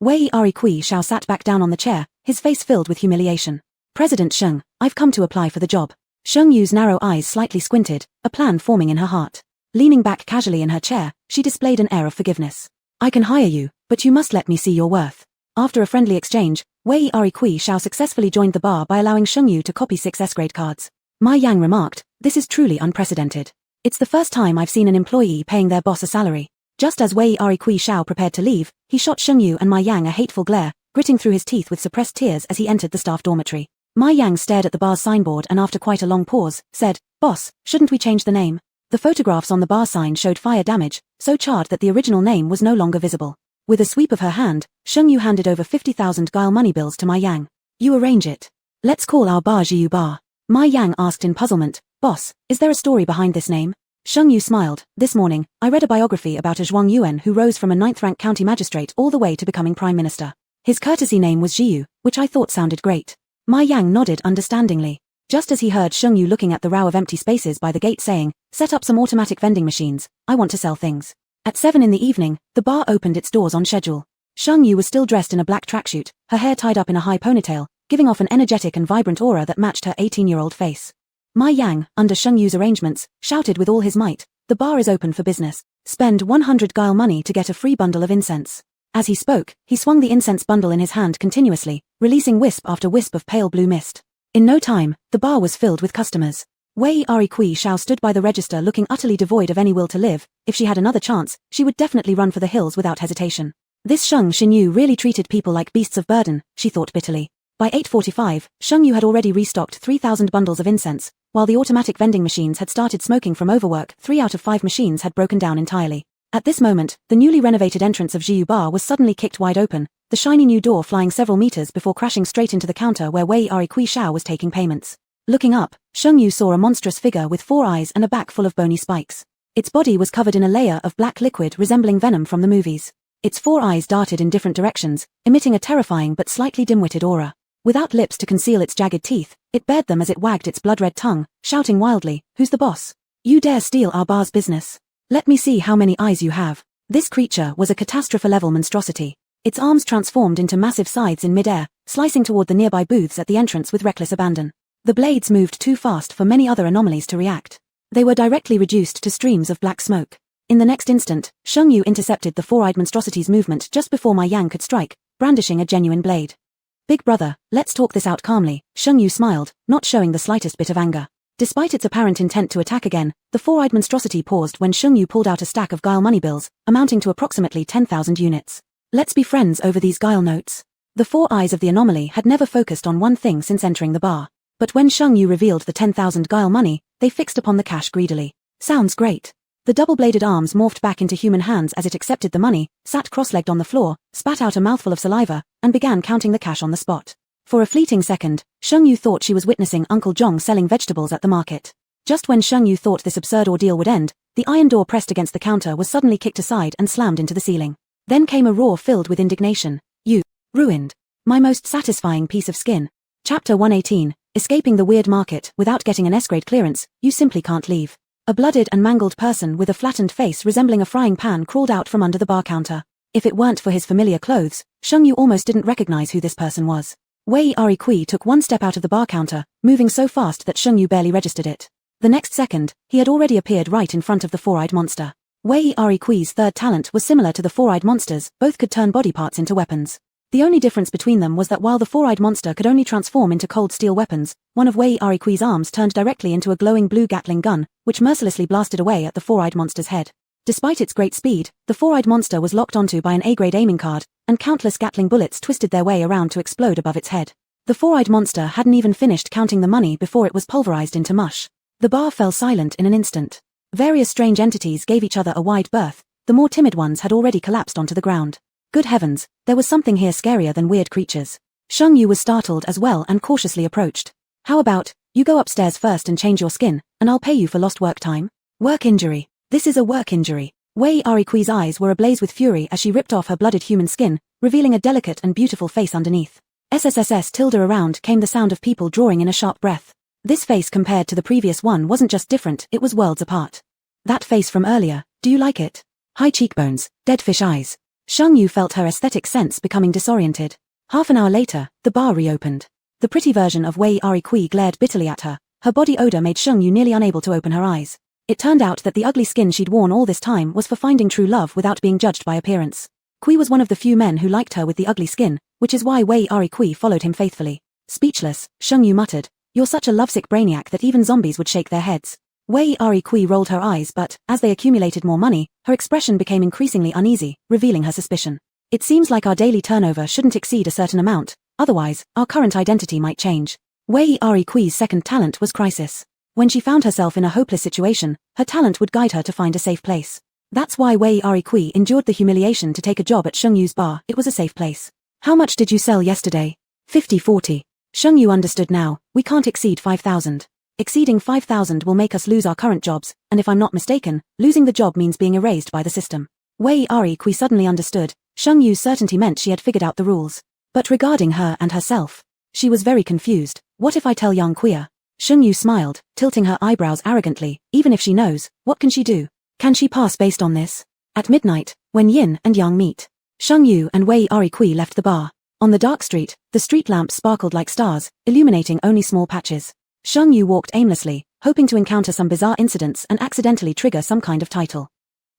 Wei Kui Xiao sat back down on the chair, his face filled with humiliation. President Sheng, I've come to apply for the job. Sheng Yu's narrow eyes slightly squinted, a plan forming in her heart. Leaning back casually in her chair, she displayed an air of forgiveness. I can hire you, but you must let me see your worth. After a friendly exchange, Wei Kui Xiao successfully joined the bar by allowing Sheng Yu to copy 6 S-grade cards. Ma Yang remarked, this is truly unprecedented. It's the first time I've seen an employee paying their boss a salary. Just as Wei Kui Xiao prepared to leave, he shot Sheng Yu and Ma Yang a hateful glare, gritting through his teeth with suppressed tears as he entered the staff dormitory. Ma Yang stared at the bar's signboard and after quite a long pause, said, Boss, shouldn't we change the name? The photographs on the bar sign showed fire damage, so charred that the original name was no longer visible. With a sweep of her hand, Sheng Yu handed over 50,000 guile money bills to Ma Yang. You arrange it. Let's call our bar Jiu Bar. Ma Yang asked in puzzlement, Boss, is there a story behind this name? Sheng Yu smiled. This morning, I read a biography about a Zhuang Yuan who rose from a 9th-rank county magistrate all the way to becoming prime minister. His courtesy name was Jiu, which I thought sounded great. Ma Yang nodded understandingly. Just as he heard Sheng Yu looking at the row of empty spaces by the gate saying, set up some automatic vending machines, I want to sell things. At 7 in the evening, the bar opened its doors on schedule. Sheng Yu was still dressed in a black tracksuit, her hair tied up in a high ponytail, giving off an energetic and vibrant aura that matched her 18-year-old face. Ma Yang, under Sheng Yu's arrangements, shouted with all his might, the bar is open for business. Spend 100 guile money to get a free bundle of incense. As he spoke, he swung the incense bundle in his hand continuously, releasing wisp after wisp of pale blue mist. In no time, the bar was filled with customers. Wei Kui Xiao stood by the register looking utterly devoid of any will to live. If she had another chance, she would definitely run for the hills without hesitation. This Sheng Yu really treated people like beasts of burden, she thought bitterly. By 8:45, Sheng Yu had already restocked 3,000 bundles of incense, while the automatic vending machines had started smoking from overwork. 3 out of 5 machines had broken down entirely. At this moment, the newly renovated entrance of Jiu Bar was suddenly kicked wide open, the shiny new door flying several meters before crashing straight into the counter where Wei Kui Xiao was taking payments. Looking up, Sheng Yu saw a monstrous figure with 4 eyes and a back full of bony spikes. Its body was covered in a layer of black liquid resembling venom from the movies. Its 4 eyes darted in different directions, emitting a terrifying but slightly dim-witted aura. Without lips to conceal its jagged teeth, it bared them as it wagged its blood-red tongue, shouting wildly, Who's the boss? You dare steal our bar's business? Let me see how many eyes you have. This creature was a catastrophe-level monstrosity. Its arms transformed into massive scythes in mid-air, slicing toward the nearby booths at the entrance with reckless abandon. The blades moved too fast for many other anomalies to react. They were directly reduced to streams of black smoke. In the next instant, Sheng Yu intercepted the 4-eyed monstrosity's movement just before Ma Yang could strike, brandishing a genuine blade. Big brother, let's talk this out calmly, Sheng Yu smiled, not showing the slightest bit of anger. Despite its apparent intent to attack again, the 4-eyed monstrosity paused when Sheng Yu pulled out a stack of guile money bills, amounting to approximately 10,000 units. Let's be friends over these guile notes. The 4 eyes of the anomaly had never focused on one thing since entering the bar. But when Sheng Yu revealed the 10,000 guile money, they fixed upon the cash greedily. Sounds great. The double-bladed arms morphed back into human hands as it accepted the money, sat cross-legged on the floor, spat out a mouthful of saliva, and began counting the cash on the spot. For a fleeting second, Sheng Yu thought she was witnessing Uncle Zhong selling vegetables at the market. Just when Sheng Yu thought this absurd ordeal would end, the iron door pressed against the counter was suddenly kicked aside and slammed into the ceiling. Then came a roar filled with indignation. You ruined my most satisfying piece of skin. Chapter 118, Escaping the Weird Market without getting an S-grade clearance, you simply can't leave. A blooded and mangled person with a flattened face resembling a frying pan crawled out from under the bar counter. If it weren't for his familiar clothes, Sheng Yu almost didn't recognize who this person was. Wei Kui took one step out of the bar counter, moving so fast that Sheng Yu barely registered it. The next second, he had already appeared right in front of the 4-eyed monster. Wei Kui's third talent was similar to the 4-eyed monster's, both could turn body parts into weapons. The only difference between them was that while the 4-eyed monster could only transform into cold steel weapons, one of Wei Kui's arms turned directly into a glowing blue Gatling gun, which mercilessly blasted away at the 4-eyed monster's head. Despite its great speed, the 4-eyed monster was locked onto by an A-grade aiming card, and countless Gatling bullets twisted their way around to explode above its head. The 4-eyed monster hadn't even finished counting the money before it was pulverized into mush. The bar fell silent in an instant. Various strange entities gave each other a wide berth. The more timid ones had already collapsed onto the ground. Good heavens, there was something here scarier than weird creatures. Sheng Yu was startled as well and cautiously approached. How about, you go upstairs first and change your skin, and I'll pay you for lost work time? Work injury. This is a work injury. Wei Kui's eyes were ablaze with fury as she ripped off her blooded human skin, revealing a delicate and beautiful face underneath. SSSS tilde around came the sound of people drawing in a sharp breath. This face compared to the previous one wasn't just different, it was worlds apart. That face from earlier, do you like it? High cheekbones, dead fish eyes. Shang Yu felt her aesthetic sense becoming disoriented. Half an hour later, the bar reopened. The pretty version of Wei Ari glared bitterly at her. Her body odor made Shang Yu nearly unable to open her eyes. It turned out that the ugly skin she'd worn all this time was for finding true love without being judged by appearance. Kui was one of the few men who liked her with the ugly skin, which is why Wei Ari followed him faithfully. Speechless, Shang Yu muttered, "You're such a lovesick brainiac that even zombies would shake their heads." Wei Ari rolled her eyes but, as they accumulated more money, her expression became increasingly uneasy, revealing her suspicion. "It seems like our daily turnover shouldn't exceed a certain amount, otherwise, our current identity might change." Wei Ari's second talent was crisis. When she found herself in a hopeless situation, her talent would guide her to find a safe place. That's why Wei Ari endured the humiliation to take a job at Shang Yu's bar. It was a safe place. "How much did you sell yesterday?" 50-40. Shang Yu understood now, "We can't exceed 5,000. Exceeding 5,000 will make us lose our current jobs, and if I'm not mistaken, losing the job means being erased by the system." Wei Ari suddenly understood. Shang Yu's certainty meant she had figured out the rules. But regarding her and herself, she was very confused. What if I tell young Queer? Shang Yu smiled, tilting her eyebrows arrogantly. Even if she knows, what can she do? Can she pass based on this? At midnight, when Yin and Yang meet, Shang Yu and Wei Ari left the bar. On the dark street, the street lamps sparkled like stars, illuminating only small patches. Shang Yu walked aimlessly, hoping to encounter some bizarre incidents and accidentally trigger some kind of title.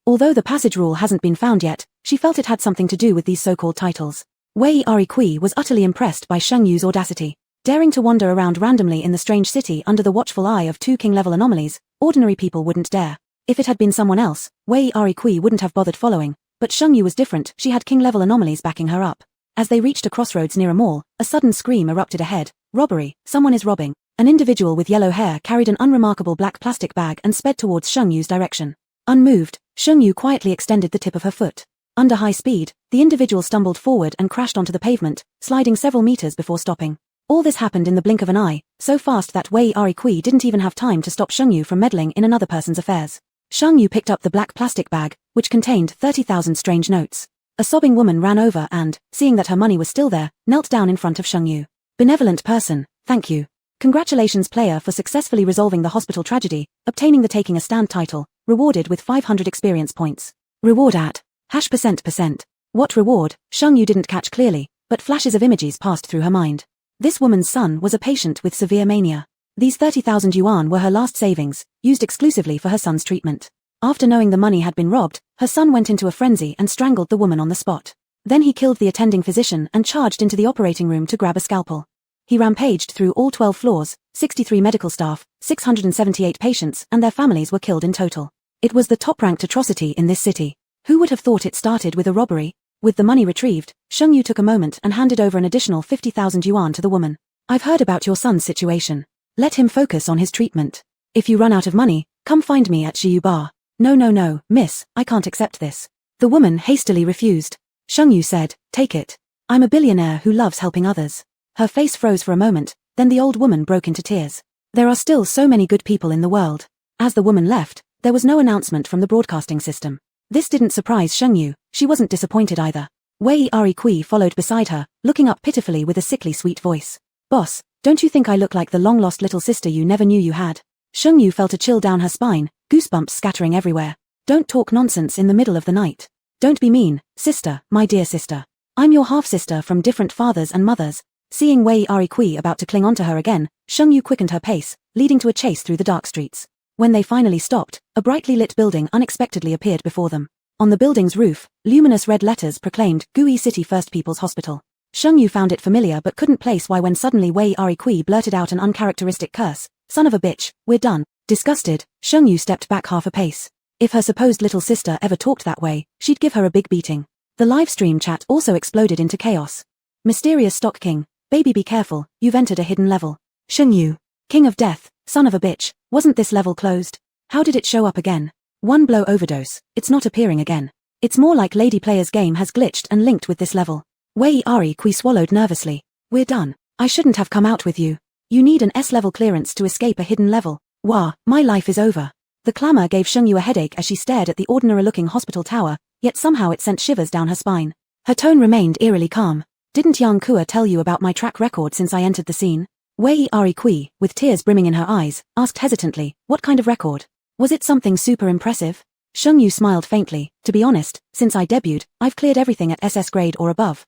Although the passage rule hasn't been found yet, she felt it had something to do with these so-called titles. Wei Ari was utterly impressed by Shang Yu's audacity. Daring to wander around randomly in the strange city under the watchful eye of two king-level anomalies, ordinary people wouldn't dare. If it had been someone else, Wei Ari wouldn't have bothered following, but Shang Yu was different. She had king-level anomalies backing her up. As they reached a crossroads near a mall, a sudden scream erupted ahead. "Robbery, someone is robbing." An individual with yellow hair carried an unremarkable black plastic bag and sped towards Shang Yu's direction. Unmoved, Shang Yu quietly extended the tip of her foot. Under high speed, the individual stumbled forward and crashed onto the pavement, sliding several meters before stopping. All this happened in the blink of an eye, so fast that Wei Ari didn't even have time to stop Shang Yu from meddling in another person's affairs. Shang Yu picked up the black plastic bag, which contained 30,000 strange notes. A sobbing woman ran over and, seeing that her money was still there, knelt down in front of Shang Yu. "Benevolent person, thank you. Congratulations player for successfully resolving the hospital tragedy, obtaining the Taking a Stand title, rewarded with 500 experience points. Reward at #%%. What reward? Shang Yu didn't catch clearly, but flashes of images passed through her mind. This woman's son was a patient with severe mania. These 30,000 yuan were her last savings, used exclusively for her son's treatment. After knowing the money had been robbed, her son went into a frenzy and strangled the woman on the spot. Then he killed the attending physician and charged into the operating room to grab a scalpel. He rampaged through all 12 floors, 63 medical staff, 678 patients and their families were killed in total. It was the top-ranked atrocity in this city. Who would have thought it started with a robbery? With the money retrieved, Shang Yu took a moment and handed over an additional 50,000 yuan to the woman. "I've heard about your son's situation. Let him focus on his treatment. If you run out of money, come find me at Shiyu Bar." No, miss, I can't accept this." The woman hastily refused. Shang Yu said, "Take it. I'm a billionaire who loves helping others." Her face froze for a moment, then the old woman broke into tears. There are still so many good people in the world. As the woman left, there was no announcement from the broadcasting system. This didn't surprise Shang Yu. She wasn't disappointed either. Wei Ari followed beside her, looking up pitifully with a sickly sweet voice. "Boss, don't you think I look like the long-lost little sister you never knew you had?" Shang Yu felt a chill down her spine, goosebumps scattering everywhere. "Don't talk nonsense in the middle of the night. Don't be mean, sister, my dear sister. I'm your half-sister from different fathers and mothers." Seeing Wei Ari about to cling onto her again, Shang Yu quickened her pace, leading to a chase through the dark streets. When they finally stopped, a brightly lit building unexpectedly appeared before them. On the building's roof, luminous red letters proclaimed Gui City First People's Hospital. Shang Yu found it familiar but couldn't place why when suddenly Wei Ari blurted out an uncharacteristic curse. "Son of a bitch, we're done." Disgusted, Shang Yu stepped back half a pace. If her supposed little sister ever talked that way, she'd give her a big beating. The livestream chat also exploded into chaos. "Mysterious Stock King, baby be careful, you've entered a hidden level. Shang Yu, King of Death, son of a bitch, wasn't this level closed? How did it show up again? One blow overdose, it's not appearing again. It's more like Lady Player's game has glitched and linked with this level." Wei Ari swallowed nervously. "We're done. I shouldn't have come out with you. You need an S-level clearance to escape a hidden level. Wah, my life is over." The clamor gave Shang Yu a headache as she stared at the ordinary-looking hospital tower, yet somehow it sent shivers down her spine. Her tone remained eerily calm. "Didn't Yang Kua tell you about my track record since I entered the scene? Wei Ari, with tears brimming in her eyes, asked hesitantly, what kind of record? Was it something super impressive? Sheng Yu smiled faintly. To be honest, since I debuted, I've cleared everything at SS grade or above.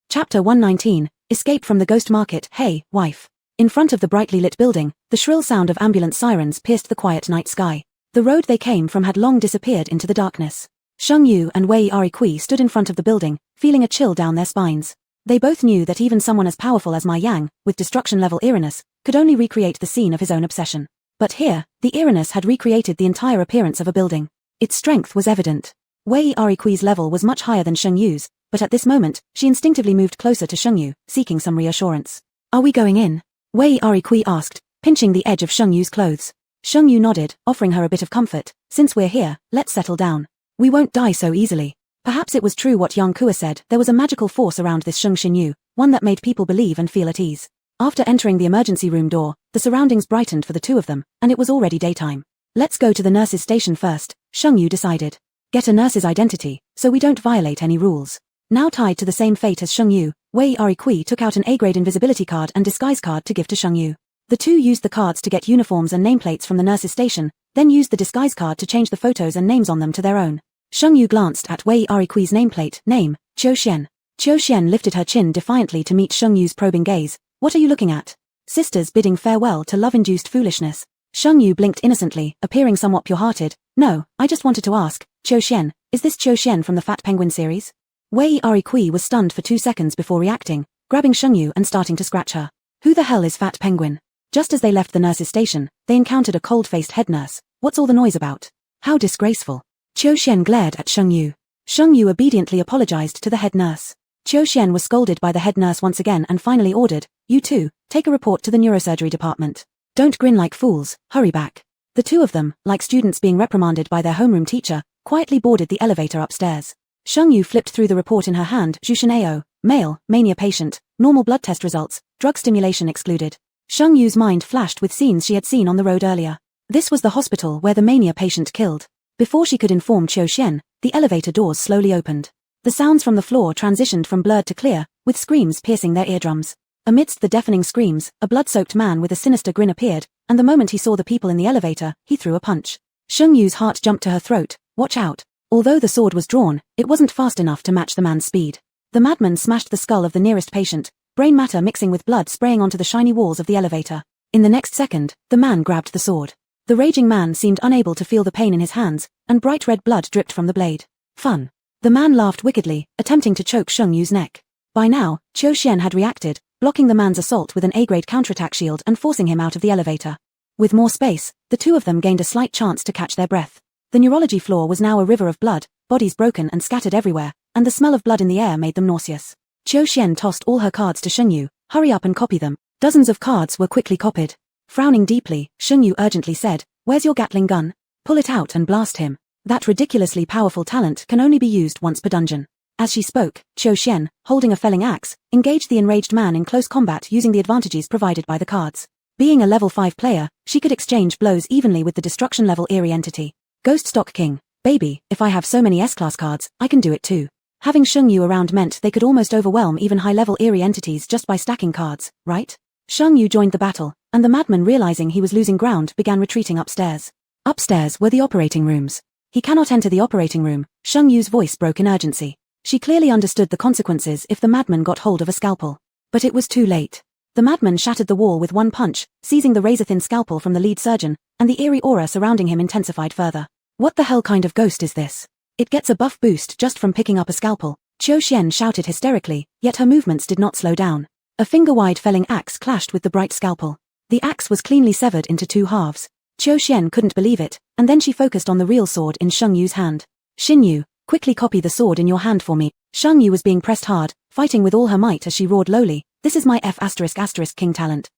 Chapter 119, Escape from the Ghost Market. Hey, wife. In front of the brightly lit building, the shrill sound of ambulance sirens pierced the quiet night sky. The road they came from had long disappeared into the darkness. Sheng Yu and Wei Ari stood in front of the building, feeling a chill down their spines. They both knew that even someone as powerful as Ma Yang, with destruction-level eeriness, could only recreate the scene of his own obsession. But here, the eeriness had recreated the entire appearance of a building. Its strength was evident. Wei Ari's level was much higher than Sheng Yu's, but at this moment, she instinctively moved closer to Sheng Yu, seeking some reassurance. Are we going in? Wei Ari asked, pinching the edge of Sheng Yu's clothes. Sheng Yu nodded, offering her a bit of comfort. Since we're here, let's settle down. We won't die so easily. Perhaps it was true what Yang Kua said, there was a magical force around this Sheng Xinyu, one that made people believe and feel at ease. After entering the emergency room door, the surroundings brightened for the two of them, and it was already daytime. Let's go to the nurse's station first, Sheng Yu decided. Get a nurse's identity, so we don't violate any rules. Now tied to the same fate as Sheng Yu, Wei Ari took out an A-grade invisibility card and disguise card to give to Sheng Yu. The two used the cards to get uniforms and nameplates from the nurse's station, then used the disguise card to change the photos and names on them to their own. Sheng Yu glanced at Wei Ari's nameplate, name, Qiu Xian. Qiu Xian lifted her chin defiantly to meet Sheng Yu's probing gaze. What are you looking at? Sisters bidding farewell to love-induced foolishness. Sheng Yu blinked innocently, appearing somewhat pure-hearted. No, I just wanted to ask, Qiu Xian, is this Qiu Xian from the Fat Penguin series? Wei Ari was stunned for 2 seconds before reacting, grabbing Sheng Yu and starting to scratch her. Who the hell is Fat Penguin? Just as they left the nurse's station, they encountered a cold-faced head nurse. What's all the noise about? How disgraceful. Qiu Xian glared at Sheng Yu. Sheng Yu obediently apologized to the head nurse. Qiu Xian was scolded by the head nurse once again and finally ordered, you two, take a report to the neurosurgery department. Don't grin like fools, hurry back. The two of them, like students being reprimanded by their homeroom teacher, quietly boarded the elevator upstairs. Sheng Yu flipped through the report in her hand. Jushinao, male, mania patient, normal blood test results, drug stimulation excluded. Sheng Yu's mind flashed with scenes she had seen on the road earlier. This was the hospital where the mania patient killed. Before she could inform Qiu Xian, the elevator doors slowly opened. The sounds from the floor transitioned from blurred to clear, with screams piercing their eardrums. Amidst the deafening screams, a blood-soaked man with a sinister grin appeared, and the moment he saw the people in the elevator, he threw a punch. Sheng Yu's heart jumped to her throat. Watch out. Although the sword was drawn, it wasn't fast enough to match the man's speed. The madman smashed the skull of the nearest patient, brain matter mixing with blood spraying onto the shiny walls of the elevator. In the next second, the man grabbed the sword. The raging man seemed unable to feel the pain in his hands, and bright red blood dripped from the blade. Fun. The man laughed wickedly, attempting to choke Sheng Yu's neck. By now, Qiu Xian had reacted, blocking the man's assault with an A-grade counterattack shield and forcing him out of the elevator. With more space, the two of them gained a slight chance to catch their breath. The neurology floor was now a river of blood, bodies broken and scattered everywhere, and the smell of blood in the air made them nauseous. Qiu Xian tossed all her cards to Sheng Yu. Hurry up and copy them. Dozens of cards were quickly copied. Frowning deeply, Sheng Yu urgently said, where's your Gatling gun? Pull it out and blast him. That ridiculously powerful talent can only be used once per dungeon. As she spoke, Qiu Xian, holding a felling axe, engaged the enraged man in close combat using the advantages provided by the cards. Being a level 5 player, she could exchange blows evenly with the destruction-level eerie entity. Ghost Stock King. Baby, if I have so many S-class cards, I can do it too. Having Sheng Yu around meant they could almost overwhelm even high-level eerie entities just by stacking cards, right? Sheng Yu joined the battle, and the madman realizing he was losing ground began retreating upstairs. Upstairs were the operating rooms. He cannot enter the operating room, Sheng Yu's voice broke in urgency. She clearly understood the consequences if the madman got hold of a scalpel. But it was too late. The madman shattered the wall with one punch, seizing the razor-thin scalpel from the lead surgeon, and the eerie aura surrounding him intensified further. What the hell kind of ghost is this? It gets a buff boost just from picking up a scalpel, Qiu Xian shouted hysterically, yet her movements did not slow down. A finger-wide felling axe clashed with the bright scalpel. The axe was cleanly severed into 2 halves. Qiu Xian couldn't believe it, and then she focused on the real sword in Sheng Yu's hand. Xin Yu, quickly copy the sword in your hand for me. Sheng Yu was being pressed hard, fighting with all her might as she roared lowly, this is my F*** king talent.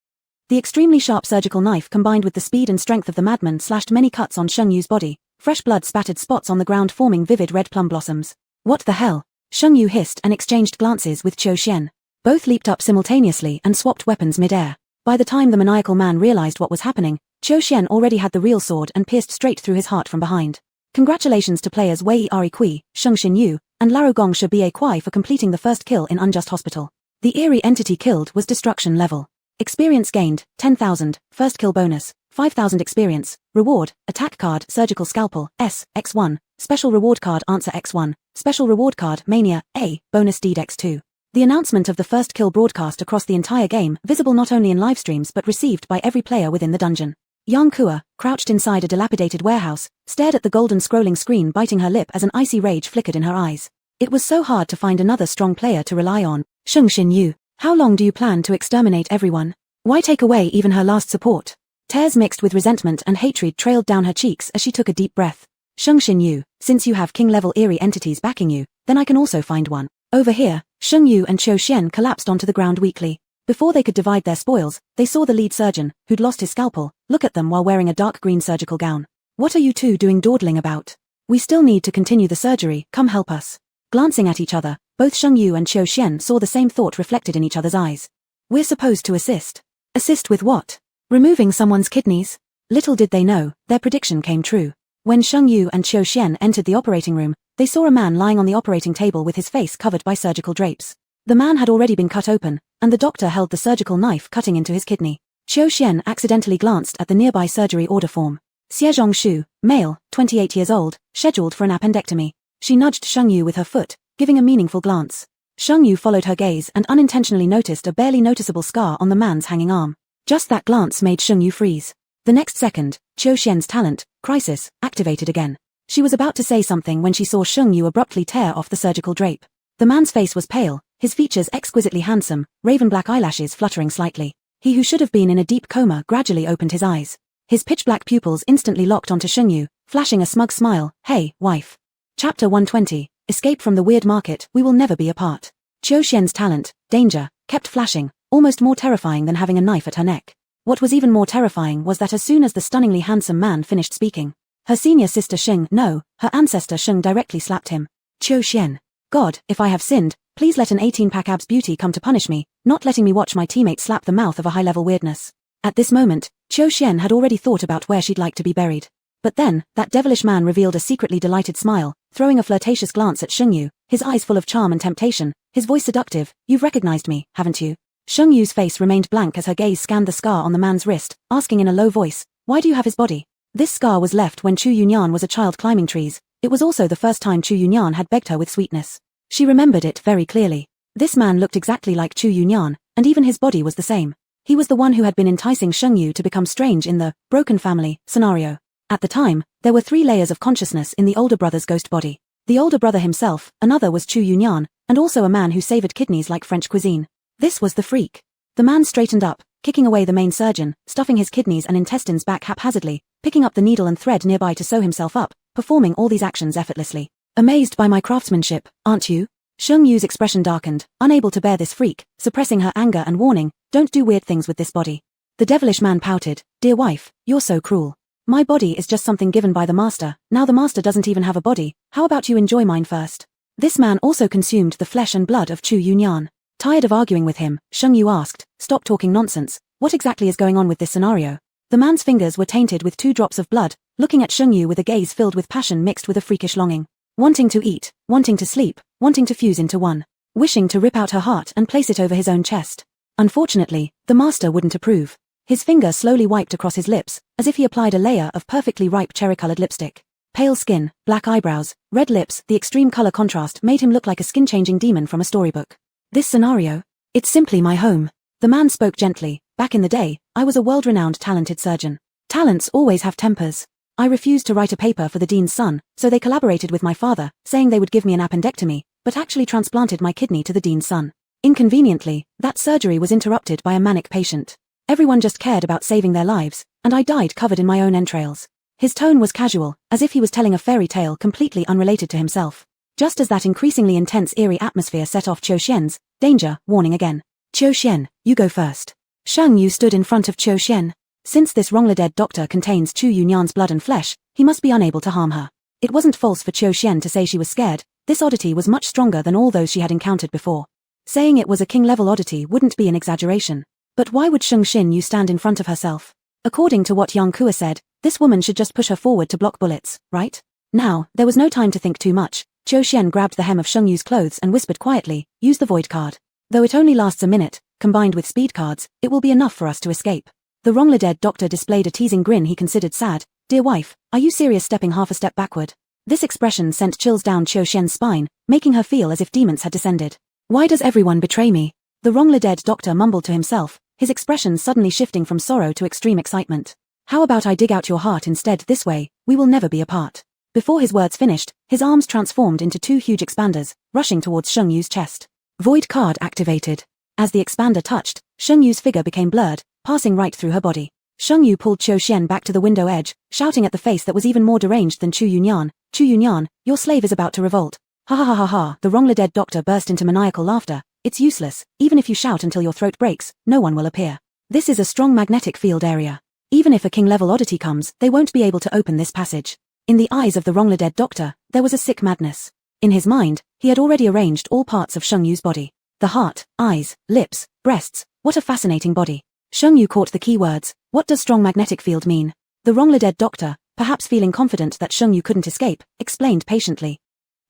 The extremely sharp surgical knife combined with the speed and strength of the madman slashed many cuts on Sheng Yu's body, fresh blood spattered spots on the ground forming vivid red plum blossoms. What the hell? Sheng Yu hissed and exchanged glances with Qiu Xian. Both leaped up simultaneously and swapped weapons mid-air. By the time the maniacal man realized what was happening, Qiu Xian already had the real sword and pierced straight through his heart from behind. Congratulations to players Wei Ari, Sheng Xinyu, and Larogong Shi Bie Kuai for completing the first kill in Unjust Hospital. The eerie entity killed was destruction level. Experience gained, 10,000, first kill bonus, 5,000 experience, reward, attack card, surgical scalpel, S, X1, special reward card, answer X1, special reward card, mania, A, bonus deed X2. The announcement of the first kill broadcast across the entire game, visible not only in live streams but received by every player within the dungeon. Yang Kua, crouched inside a dilapidated warehouse, stared at the golden scrolling screen, biting her lip as an icy rage flickered in her eyes. It was so hard to find another strong player to rely on. Sheng Xinyu, how long do you plan to exterminate everyone? Why take away even her last support? Tears mixed with resentment and hatred trailed down her cheeks as she took a deep breath. Sheng Xinyu, since you have king-level eerie entities backing you, then I can also find one. Over here, Sheng Yu and Qiu Xian collapsed onto the ground weakly. Before they could divide their spoils, they saw the lead surgeon, who'd lost his scalpel, look at them while wearing a dark green surgical gown. What are you two doing dawdling about? We still need to continue the surgery, come help us. Glancing at each other, both Sheng Yu and Qiu Xian saw the same thought reflected in each other's eyes. We're supposed to assist. Assist with what? Removing someone's kidneys? Little did they know, their prediction came true. When Sheng Yu and Qiu Xian entered the operating room, they saw a man lying on the operating table with his face covered by surgical drapes. The man had already been cut open, and the doctor held the surgical knife cutting into his kidney. Qiu Xian accidentally glanced at the nearby surgery order form. Xiezhong Shu, male, 28 years old, scheduled for an appendectomy. She nudged Sheng Yu with her foot, giving a meaningful glance. Sheng Yu followed her gaze and unintentionally noticed a barely noticeable scar on the man's hanging arm. Just that glance made Sheng Yu freeze. The next second, Qiu Xian's talent, crisis, activated again. She was about to say something when she saw Sheng Yu abruptly tear off the surgical drape. The man's face was pale, his features exquisitely handsome, raven-black eyelashes fluttering slightly. He who should have been in a deep coma gradually opened his eyes. His pitch-black pupils instantly locked onto Sheng Yu, flashing a smug smile. Hey, wife. Chapter 120, Escape from the Weird Market, We Will Never Be Apart. Qiu Xian's talent, danger, kept flashing, almost more terrifying than having a knife at her neck. What was even more terrifying was that as soon as the stunningly handsome man finished speaking, her senior sister her ancestor Sheng directly slapped him. Qiu Xian. God, if I have sinned, please let an 18-pack abs beauty come to punish me, not letting me watch my teammate slap the mouth of a high-level weirdness. At this moment, Qiu Xian had already thought about where she'd like to be buried. But then, that devilish man revealed a secretly delighted smile, throwing a flirtatious glance at Sheng Yu, his eyes full of charm and temptation, his voice seductive. You've recognized me, haven't you? Sheng Yu's face remained blank as her gaze scanned the scar on the man's wrist, asking in a low voice, why do you have his body? This scar was left when Chu Yunyan was a child climbing trees. It was also the first time Chu Yunyan had begged her with sweetness. She remembered it very clearly. This man looked exactly like Chu Yunyan, and even his body was the same. He was the one who had been enticing Sheng Yu to become strange in the broken family scenario. At the time, there were 3 layers of consciousness in the older brother's ghost body. The older brother himself, another was Chu Yunyan, and also a man who savored kidneys like French cuisine. This was the freak. The man straightened up, kicking away the main surgeon, stuffing his kidneys and intestines back haphazardly, picking up the needle and thread nearby to sew himself up, performing all these actions effortlessly. Amazed by my craftsmanship, aren't you? Sheng Yu's expression darkened, unable to bear this freak, suppressing her anger and warning, don't do weird things with this body. The devilish man pouted, dear wife, you're so cruel. My body is just something given by the master, now the master doesn't even have a body, how about you enjoy mine first? This man also consumed the flesh and blood of Chu Yunyan. Tired of arguing with him, Sheng Yu asked, stop talking nonsense, what exactly is going on with this scenario? The man's fingers were tainted with 2 drops of blood, looking at Sheng Yu with a gaze filled with passion mixed with a freakish longing. Wanting to eat, wanting to sleep, wanting to fuse into one. Wishing to rip out her heart and place it over his own chest. Unfortunately, the master wouldn't approve. His finger slowly wiped across his lips, as if he applied a layer of perfectly ripe cherry-colored lipstick. Pale skin, black eyebrows, red lips, the extreme color contrast made him look like a skin-changing demon from a storybook. This scenario? It's simply my home. The man spoke gently. Back in the day, I was a world-renowned talented surgeon. Talents always have tempers. I refused to write a paper for the dean's son, so they collaborated with my father, saying they would give me an appendectomy, but actually transplanted my kidney to the dean's son. Inconveniently, that surgery was interrupted by a manic patient. Everyone just cared about saving their lives, and I died covered in my own entrails. His tone was casual, as if he was telling a fairy tale completely unrelated to himself. Just as that increasingly intense eerie atmosphere set off Qiu Xian's danger warning again. Qiu Xian, you go first. Shang Yu stood in front of Qiu Xian. Since this wrongly-dead doctor contains Chu Yunyan's blood and flesh, he must be unable to harm her. It wasn't false for Qiu Xian to say she was scared. This oddity was much stronger than all those she had encountered before. Saying it was a king-level oddity wouldn't be an exaggeration. But why would Sheng Xinyu stand in front of herself? According to what Yang Kua said, this woman should just push her forward to block bullets, right? Now, there was no time to think too much. Qiu Xian grabbed the hem of Sheng Yu's clothes and whispered quietly, use the void card. Though it only lasts a minute, Combined with speed cards, it will be enough for us to escape. The wrongly-dead doctor displayed a teasing grin he considered sad. Dear wife, are you serious? Stepping half a step backward. This expression sent chills down Qiu Xian's spine, making her feel as if demons had descended. Why does everyone betray me? The wrongly-dead doctor mumbled to himself, his expression suddenly shifting from sorrow to extreme excitement. How about I dig out your heart instead? This way, we will never be apart. Before his words finished, his arms transformed into two huge expanders, rushing towards Sheng Yu's chest. Void card activated. As the expander touched, Sheng Yu's figure became blurred, passing right through her body. Sheng Yu pulled Qiu Xian back to the window edge, shouting at the face that was even more deranged than Chu Yunyan. Chu Yunyan, your slave is about to revolt. Ha ha ha ha ha. The wrongly-dead doctor burst into maniacal laughter. It's useless, even if you shout until your throat breaks, no one will appear. This is a strong magnetic field area. Even if a king-level oddity comes, they won't be able to open this passage. In the eyes of the wrongly-dead doctor, there was a sick madness. In his mind, he had already arranged all parts of Sheng Yu's body. The heart, eyes, lips, breasts, what a fascinating body. Sheng Yu caught the key words. What does strong magnetic field mean? The wrongly-dead doctor, perhaps feeling confident that Sheng Yu couldn't escape, explained patiently.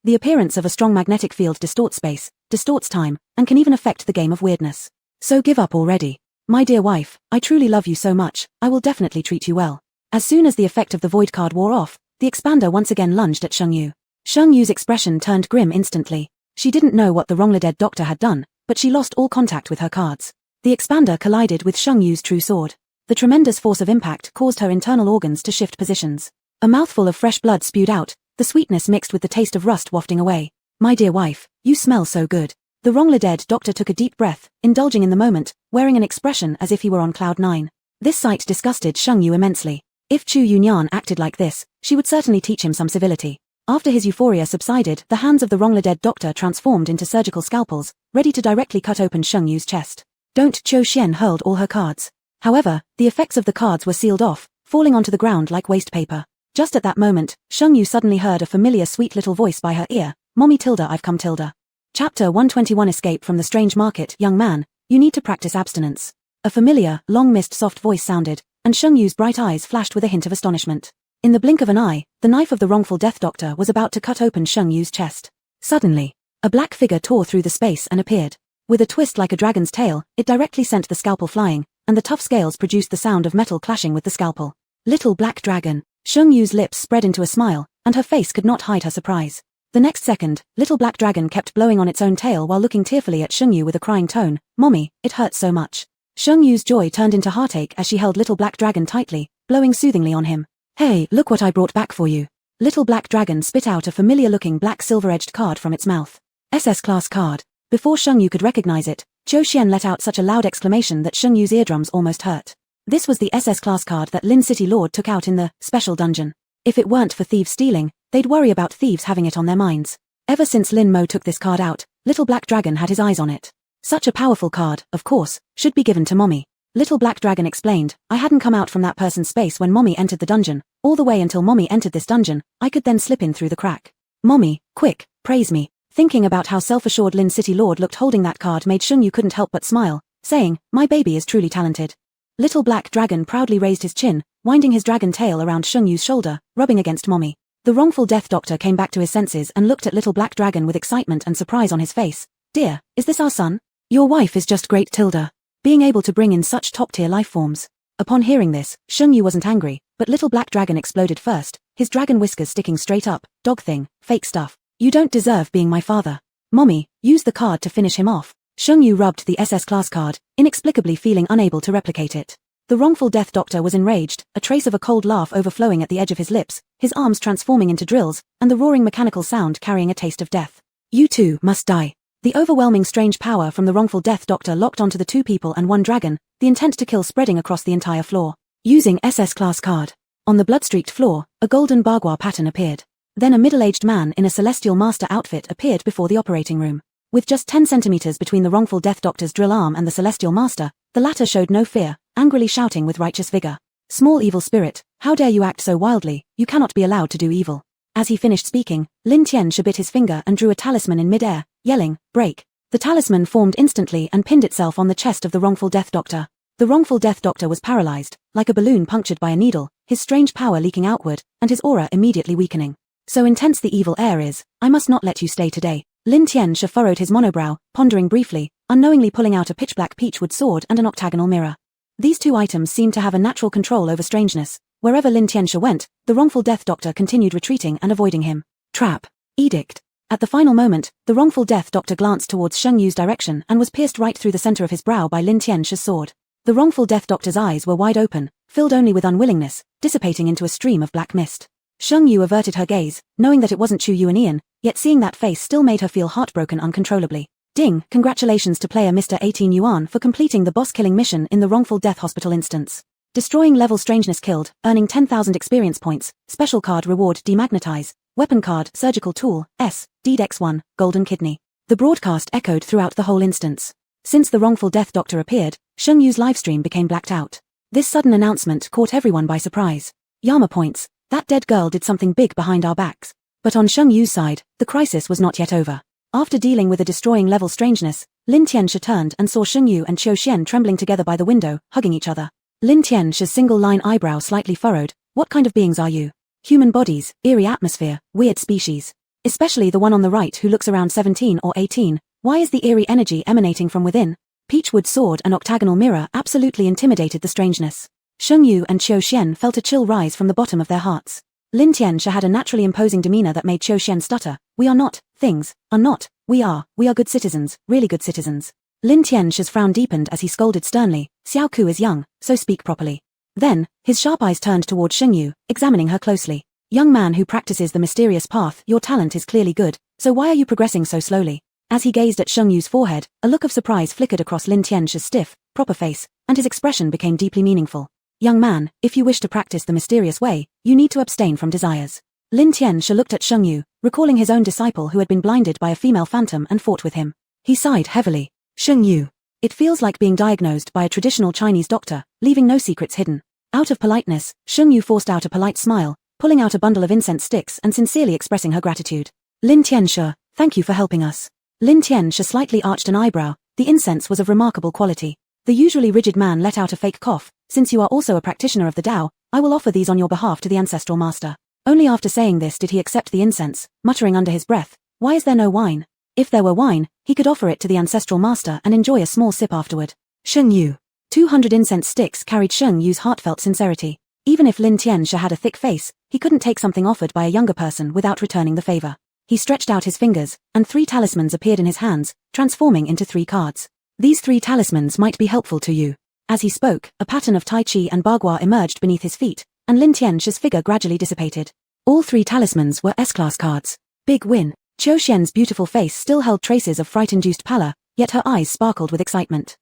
The appearance of a strong magnetic field distorts space, distorts time, and can even affect the game of weirdness. So give up already. My dear wife, I truly love you so much, I will definitely treat you well. As soon as the effect of the void card wore off, the expander once again lunged at Sheng Yu. Sheng Yu's expression turned grim instantly. She didn't know what the wrongly-dead doctor had done, but she lost all contact with her cards. The expander collided with Sheng Yu's true sword. The tremendous force of impact caused her internal organs to shift positions. A mouthful of fresh blood spewed out, the sweetness mixed with the taste of rust wafting away. My dear wife, you smell so good. The wrongly-dead doctor took a deep breath, indulging in the moment, wearing an expression as if he were on cloud nine. This sight disgusted Sheng Yu immensely. If Chu Yunyan acted like this, she would certainly teach him some civility. After his euphoria subsided, the hands of the wrongly-dead doctor transformed into surgical scalpels, ready to directly cut open Sheng Yu's chest. Don't. Qiu Xian hurled all her cards. However, the effects of the cards were sealed off, falling onto the ground like waste paper. Just at that moment, Sheng Yu suddenly heard a familiar sweet little voice by her ear. Mommy Tilda, I've come Tilda. Chapter 121. Escape from the strange market. Young man, you need to practice abstinence. A familiar, long-missed soft voice sounded, and Sheng Yu's bright eyes flashed with a hint of astonishment. In the blink of an eye, the knife of the wrongful death doctor was about to cut open Sheng Yu's chest. Suddenly, a black figure tore through the space and appeared. With a twist like a dragon's tail, it directly sent the scalpel flying, and the tough scales produced the sound of metal clashing with the scalpel. Little black dragon. Sheng Yu's lips spread into a smile, and her face could not hide her surprise. The next second, little black dragon kept blowing on its own tail while looking tearfully at Sheng Yu with a crying tone. Mommy, it hurts so much. Sheng Yu's joy turned into heartache as she held little black dragon tightly, blowing soothingly on him. Hey, look what I brought back for you. Little black dragon spit out a familiar-looking black silver-edged card from its mouth. SS class card. Before Sheng Yu could recognize it, Qiu Xian let out such a loud exclamation that Sheng Yu's eardrums almost hurt. This was the SS class card that Lin City Lord took out in the special dungeon. If it weren't for thieves stealing, they'd worry about thieves having it on their minds. Ever since Lin Mo took this card out, little black dragon had his eyes on it. Such a powerful card, of course, should be given to Mommy. Little black dragon explained, I hadn't come out from that person's space when Mommy entered the dungeon, all the way until Mommy entered this dungeon, I could then slip in through the crack. Mommy, quick, praise me. Thinking about how self-assured Lin City Lord looked holding that card made Sheng Yu couldn't help but smile, saying, my baby is truly talented. Little black dragon proudly raised his chin, winding his dragon tail around Sheng Yu's shoulder, rubbing against Mommy. The wrongful death doctor came back to his senses and looked at little black dragon with excitement and surprise on his face. Dear, is this our son? Your wife is just great Tilda. Being able to bring in such top-tier life forms. Upon hearing this, Sheng Yu wasn't angry, but little black dragon exploded first, his dragon whiskers sticking straight up. Dog thing, fake stuff. You don't deserve being my father. Mommy, use the card to finish him off. Sheng Yu rubbed the SS class card, inexplicably feeling unable to replicate it. The wrongful death doctor was enraged, a trace of a cold laugh overflowing at the edge of his lips, his arms transforming into drills, and the roaring mechanical sound carrying a taste of death. You too must die. The overwhelming strange power from the wrongful death doctor locked onto the two people and one dragon, the intent to kill spreading across the entire floor. Using SS class card. On the blood-streaked floor, a golden bagua pattern appeared. Then a middle-aged man in a celestial master outfit appeared before the operating room. With just 10 centimeters between the wrongful death doctor's drill arm and the celestial master, the latter showed no fear, angrily shouting with righteous vigor. Small evil spirit, how dare you act so wildly, you cannot be allowed to do evil. As he finished speaking, Lin Tianxia bit his finger and drew a talisman in mid-air, yelling, break. The talisman formed instantly and pinned itself on the chest of the wrongful death doctor. The wrongful death doctor was paralyzed, like a balloon punctured by a needle, his strange power leaking outward, and his aura immediately weakening. So intense the evil air is, I must not let you stay today. Lin Tianxia furrowed his monobrow, pondering briefly, unknowingly pulling out a pitch-black peachwood sword and an octagonal mirror. These two items seemed to have a natural control over strangeness. Wherever Lin Tianxia went, the wrongful death doctor continued retreating and avoiding him. Trap. Edict. At the final moment, the wrongful death doctor glanced towards Sheng Yu's direction and was pierced right through the center of his brow by Lin Tianxia's sword. The wrongful death doctor's eyes were wide open, filled only with unwillingness, dissipating into a stream of black mist. Sheng Yu averted her gaze, knowing that it wasn't Chu Yuanian, yet seeing that face still made her feel heartbroken uncontrollably. Ding, congratulations to player Mr. 18 Yuan for completing the boss-killing mission in the wrongful death hospital instance. Destroying level strangeness killed, earning 10,000 experience points, special card reward demagnetize, weapon card surgical tool, S, deed X1, golden kidney. The broadcast echoed throughout the whole instance. Since the wrongful death doctor appeared, Sheng Yu's livestream became blacked out. This sudden announcement caught everyone by surprise. Yama points, that dead girl did something big behind our backs. But on Sheng Yu's side, the crisis was not yet over. After dealing with a destroying level strangeness, Lin Tianxia turned and saw Sheng Yu and Qiu Xian trembling together by the window, hugging each other. Lin Tianxia's single-line eyebrow slightly furrowed. What kind of beings are you? Human bodies, eerie atmosphere, weird species. Especially the one on the right who looks around 17 or 18. Why is the eerie energy emanating from within? Peachwood sword and octagonal mirror absolutely intimidated the strangeness. Sheng Yu and Qiu Xian felt a chill rise from the bottom of their hearts. Lin Tianxia had a naturally imposing demeanor that made Qiu Xian stutter. We are not, things, are not, we are good citizens, really good citizens. Lin Tianxia's frown deepened as he scolded sternly, Xiao Ku is young, so speak properly. Then, his sharp eyes turned toward Sheng Yu, examining her closely. Young man who practices the mysterious path, your talent is clearly good, so why are you progressing so slowly? As he gazed at Sheng Yu's forehead, a look of surprise flickered across Lin Tianxia's stiff, proper face, and his expression became deeply meaningful. Young man, if you wish to practice the mysterious way, you need to abstain from desires. Lin Tianxia looked at Sheng Yu, recalling his own disciple who had been blinded by a female phantom and fought with him. He sighed heavily. Sheng Yu. It feels like being diagnosed by a traditional Chinese doctor, leaving no secrets hidden. Out of politeness, Sheng Yu forced out a polite smile, pulling out a bundle of incense sticks and sincerely expressing her gratitude. Lin Tianxia, thank you for helping us. Lin Tianxia slightly arched an eyebrow. The incense was of remarkable quality. The usually rigid man let out a fake cough. Since you are also a practitioner of the Tao, I will offer these on your behalf to the ancestral master. Only after saying this did he accept the incense, muttering under his breath, why is there no wine? If there were wine, he could offer it to the ancestral master and enjoy a small sip afterward. Sheng Yu. 200 incense sticks carried Sheng Yu's heartfelt sincerity. Even if Lin Tianxia had a thick face, he couldn't take something offered by a younger person without returning the favor. He stretched out his fingers, and 3 talismans appeared in his hands, transforming into 3 cards. These 3 talismans might be helpful to you. As he spoke, a pattern of Tai Chi and Bagua emerged beneath his feet, and Lin Tianxia's figure gradually dissipated. All 3 talismans were S-class cards. Big win. Qiu Xian's beautiful face still held traces of fright-induced pallor, yet her eyes sparkled with excitement.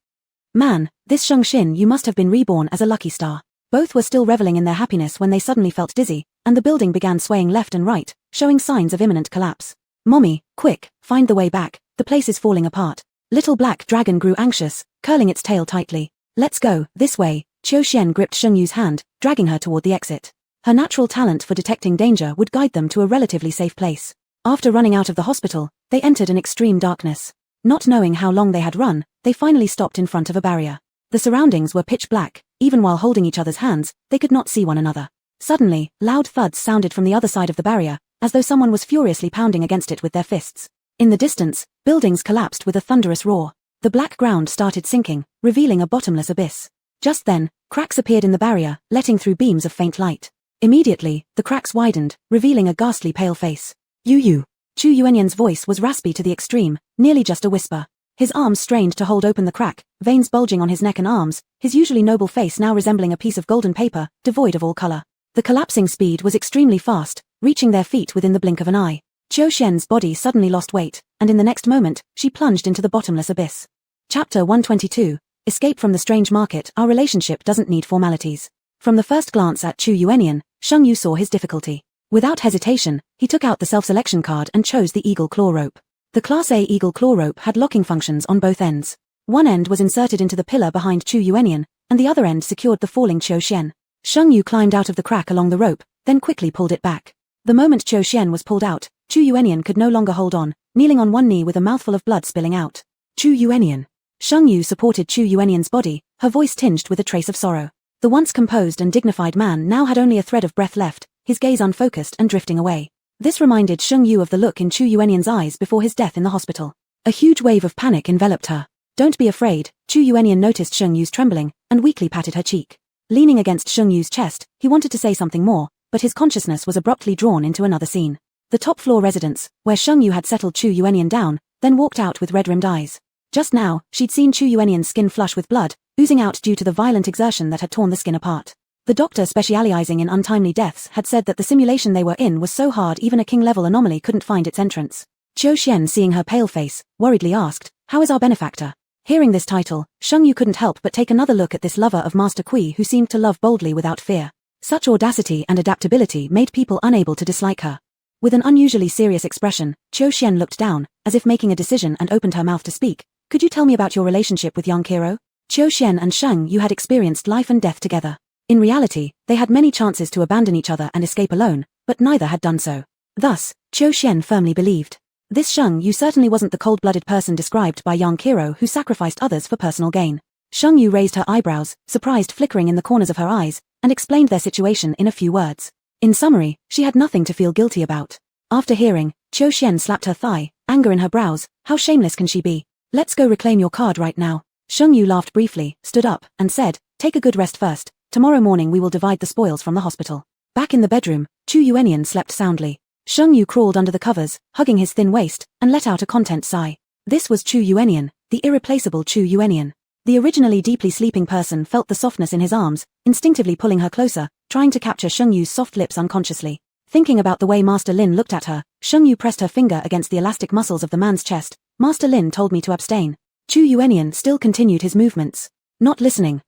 Man, this Sheng Xin you must have been reborn as a lucky star. Both were still reveling in their happiness when they suddenly felt dizzy, and the building began swaying left and right, showing signs of imminent collapse. Mommy, quick, find the way back, the place is falling apart. Little black dragon grew anxious, curling its tail tightly. Let's go, this way. Qiu Xian gripped Sheng Yu's hand, dragging her toward the exit. Her natural talent for detecting danger would guide them to a relatively safe place. After running out of the hospital, they entered an extreme darkness. Not knowing how long they had run, they finally stopped in front of a barrier. The surroundings were pitch black. Even while holding each other's hands, they could not see one another. Suddenly, loud thuds sounded from the other side of the barrier, as though someone was furiously pounding against it with their fists. In the distance, buildings collapsed with a thunderous roar. The black ground started sinking, revealing a bottomless abyss. Just then, cracks appeared in the barrier, letting through beams of faint light. Immediately, the cracks widened, revealing a ghastly pale face. Yu. Chu Yuanian's voice was raspy to the extreme, nearly just a whisper. His arms strained to hold open the crack, veins bulging on his neck and arms, his usually noble face now resembling a piece of golden paper, devoid of all color. The collapsing speed was extremely fast, reaching their feet within the blink of an eye. Qiu Xian's body suddenly lost weight, and in the next moment, she plunged into the bottomless abyss. Chapter 122. Escape from the strange market. Our relationship doesn't need formalities. From the first glance at Chu Yuanian, Sheng Yu saw his difficulty. Without hesitation, he took out the self-selection card and chose the eagle claw rope. The Class A eagle claw rope had locking functions on both ends. One end was inserted into the pillar behind Chu Yuanian, and the other end secured the falling Qiu Xian. Sheng Yu climbed out of the crack along the rope, then quickly pulled it back. The moment Qiu Xian was pulled out, Chu Yuanian could no longer hold on, kneeling on one knee with a mouthful of blood spilling out. Chu Yuanian. Sheng Yu supported Chu Yuanian's body, her voice tinged with a trace of sorrow. The once composed and dignified man now had only a thread of breath left, his gaze unfocused and drifting away. This reminded Sheng Yu of the look in Chu Yuanian's eyes before his death in the hospital. A huge wave of panic enveloped her. Don't be afraid. Chu Yuenian noticed Sheng Yu's trembling, and weakly patted her cheek. Leaning against Sheng Yu's chest, he wanted to say something more, but his consciousness was abruptly drawn into another scene. The top-floor residence, where Sheng Yu had settled Chu Yuenian down, then walked out with red-rimmed eyes. Just now, she'd seen Chu Yuenian's skin flush with blood, oozing out due to the violent exertion that had torn the skin apart. The doctor specializing in untimely deaths had said that the simulation they were in was so hard even a king-level anomaly couldn't find its entrance. Qiu Xian, seeing her pale face, worriedly asked, "How is our benefactor?" Hearing this title, Sheng Yu couldn't help but take another look at this lover of Master Kui who seemed to love boldly without fear. Such audacity and adaptability made people unable to dislike her. With an unusually serious expression, Qiu Xian looked down, as if making a decision, and opened her mouth to speak. "Could you tell me about your relationship with young Kiro?" Qiu Xian and Sheng Yu had experienced life and death together. In reality, they had many chances to abandon each other and escape alone, but neither had done so. Thus, Qiu Xian firmly believed. This Sheng Yu certainly wasn't the cold-blooded person described by young Kiro who sacrificed others for personal gain. Sheng Yu raised her eyebrows, surprised flickering in the corners of her eyes, and explained their situation in a few words. In summary, she had nothing to feel guilty about. After hearing, Qiu Xian slapped her thigh, anger in her brows. How shameless can she be? "Let's go reclaim your card right now." Sheng Yu laughed briefly, stood up, and said, "Take a good rest first. Tomorrow morning we will divide the spoils from the hospital." Back in the bedroom, Chu Yuenian slept soundly. Sheng Yu crawled under the covers, hugging his thin waist, and let out a content sigh. This was Chu Yuenian, the irreplaceable Chu Yuenian. The originally deeply sleeping person felt the softness in his arms, instinctively pulling her closer, trying to capture Sheng Yu's soft lips unconsciously. Thinking about the way Master Lin looked at her, Sheng Yu pressed her finger against the elastic muscles of the man's chest. "Master Lin told me to abstain." Chu Yuenian still continued his movements. Not listening,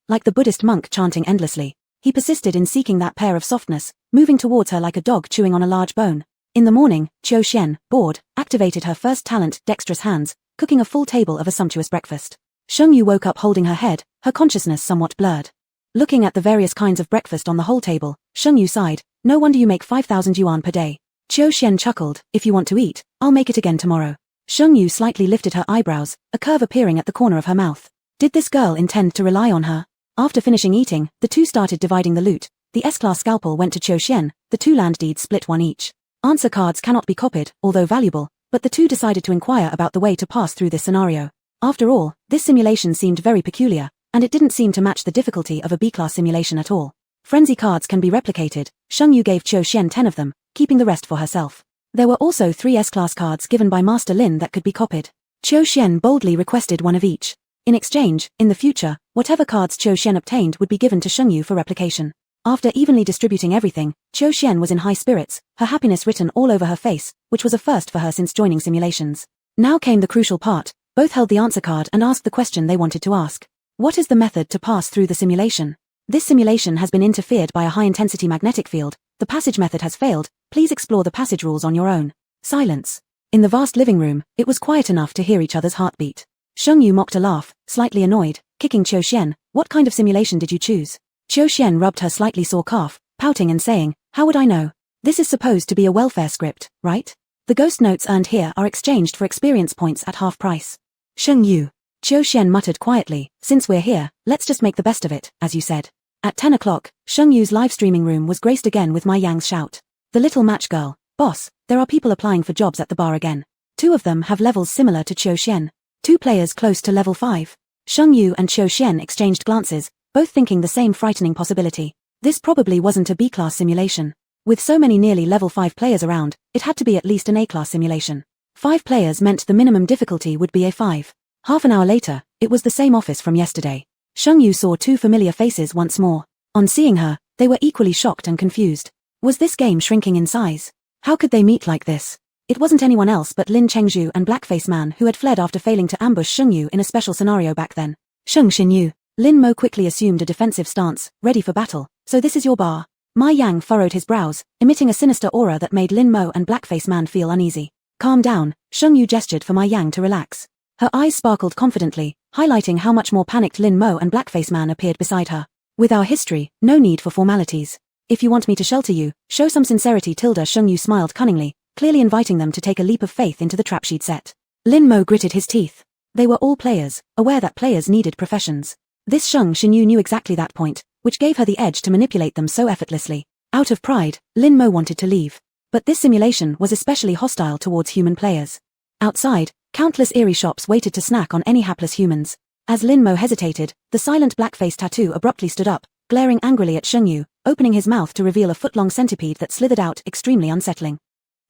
like the Buddhist monk chanting endlessly. He persisted in seeking that pair of softness, moving towards her like a dog chewing on a large bone. In the morning, Qiu Xian, bored, activated her first talent, dexterous hands, cooking a full table of a sumptuous breakfast. Sheng Yu woke up holding her head, her consciousness somewhat blurred. Looking at the various kinds of breakfast on the whole table, Sheng Yu sighed. "No wonder you make 5,000 yuan per day." Qiu Xian chuckled, "If you want to eat, I'll make it again tomorrow." Sheng Yu slightly lifted her eyebrows, a curve appearing at the corner of her mouth. Did this girl intend to rely on her? After finishing eating, the two started dividing the loot. The S-class scalpel went to Qiu Xian, the two land deeds split one each. Answer cards cannot be copied, although valuable, but the two decided to inquire about the way to pass through this scenario. After all, this simulation seemed very peculiar, and it didn't seem to match the difficulty of a B-class simulation at all. Frenzy cards can be replicated. Sheng Yu gave Qiu Xian 10 of them, keeping the rest for herself. There were also 3 S-class cards given by Master Lin that could be copied. Qiu Xian boldly requested one of each. In exchange, in the future, whatever cards Qiu Xian obtained would be given to Sheng Yu for replication. After evenly distributing everything, Qiu Xian was in high spirits, her happiness written all over her face, which was a first for her since joining simulations. Now came the crucial part. Both held the answer card and asked the question they wanted to ask. What is the method to pass through the simulation? This simulation has been interfered by a high-intensity magnetic field. The passage method has failed. Please explore the passage rules on your own. Silence. In the vast living room, it was quiet enough to hear each other's heartbeat. Sheng Yu mocked a laugh, slightly annoyed, kicking Qiu Xian. "What kind of simulation did you choose?" Qiu Xian rubbed her slightly sore calf, pouting and saying, "How would I know? This is supposed to be a welfare script, right? The ghost notes earned here are exchanged for experience points at half price." "Sheng Yu." Qiu Xian muttered quietly, "Since we're here, let's just make the best of it, as you said." At 10 o'clock, Sheng Yu's live streaming room was graced again with Mai Yang's shout. "The little match girl. Boss, there are people applying for jobs at the bar again. 2 of them have levels similar to Qiu Xian. 2 players close to level 5. Sheng Yu and Qiu Xian exchanged glances, both thinking the same frightening possibility. This probably wasn't a B-class simulation. With so many nearly level 5 players around, it had to be at least an A-class simulation. 5 players meant the minimum difficulty would be A5. Half an hour later, it was the same office from yesterday. Sheng Yu saw 2 familiar faces once more. On seeing her, they were equally shocked and confused. Was this game shrinking in size? How could they meet like this? It wasn't anyone else but Lin Chengzhu and Blackface Man who had fled after failing to ambush Sheng Yu in a special scenario back then. Sheng Xinyu. Lin Mo quickly assumed a defensive stance, ready for battle. "So this is your bar?" Mai Yang furrowed his brows, emitting a sinister aura that made Lin Mo and Blackface Man feel uneasy. "Calm down." Sheng Yu gestured for Mai Yang to relax. Her eyes sparkled confidently, highlighting how much more panicked Lin Mo and Blackface Man appeared beside her. "With our history, no need for formalities. If you want me to shelter you, show some sincerity." Sheng Yu smiled cunningly, clearly inviting them to take a leap of faith into the trap she'd set. Lin Mo gritted his teeth. They were all players, aware that players needed professions. This Sheng Xinyu knew exactly that point, which gave her the edge to manipulate them so effortlessly. Out of pride, Lin Mo wanted to leave. But this simulation was especially hostile towards human players. Outside, Countless eerie shops waited to snack on any hapless humans. As Lin Mo hesitated, the silent blackface tattoo abruptly stood up, glaring angrily at Shengyu, opening his mouth to reveal a foot-long centipede that slithered out, extremely unsettling.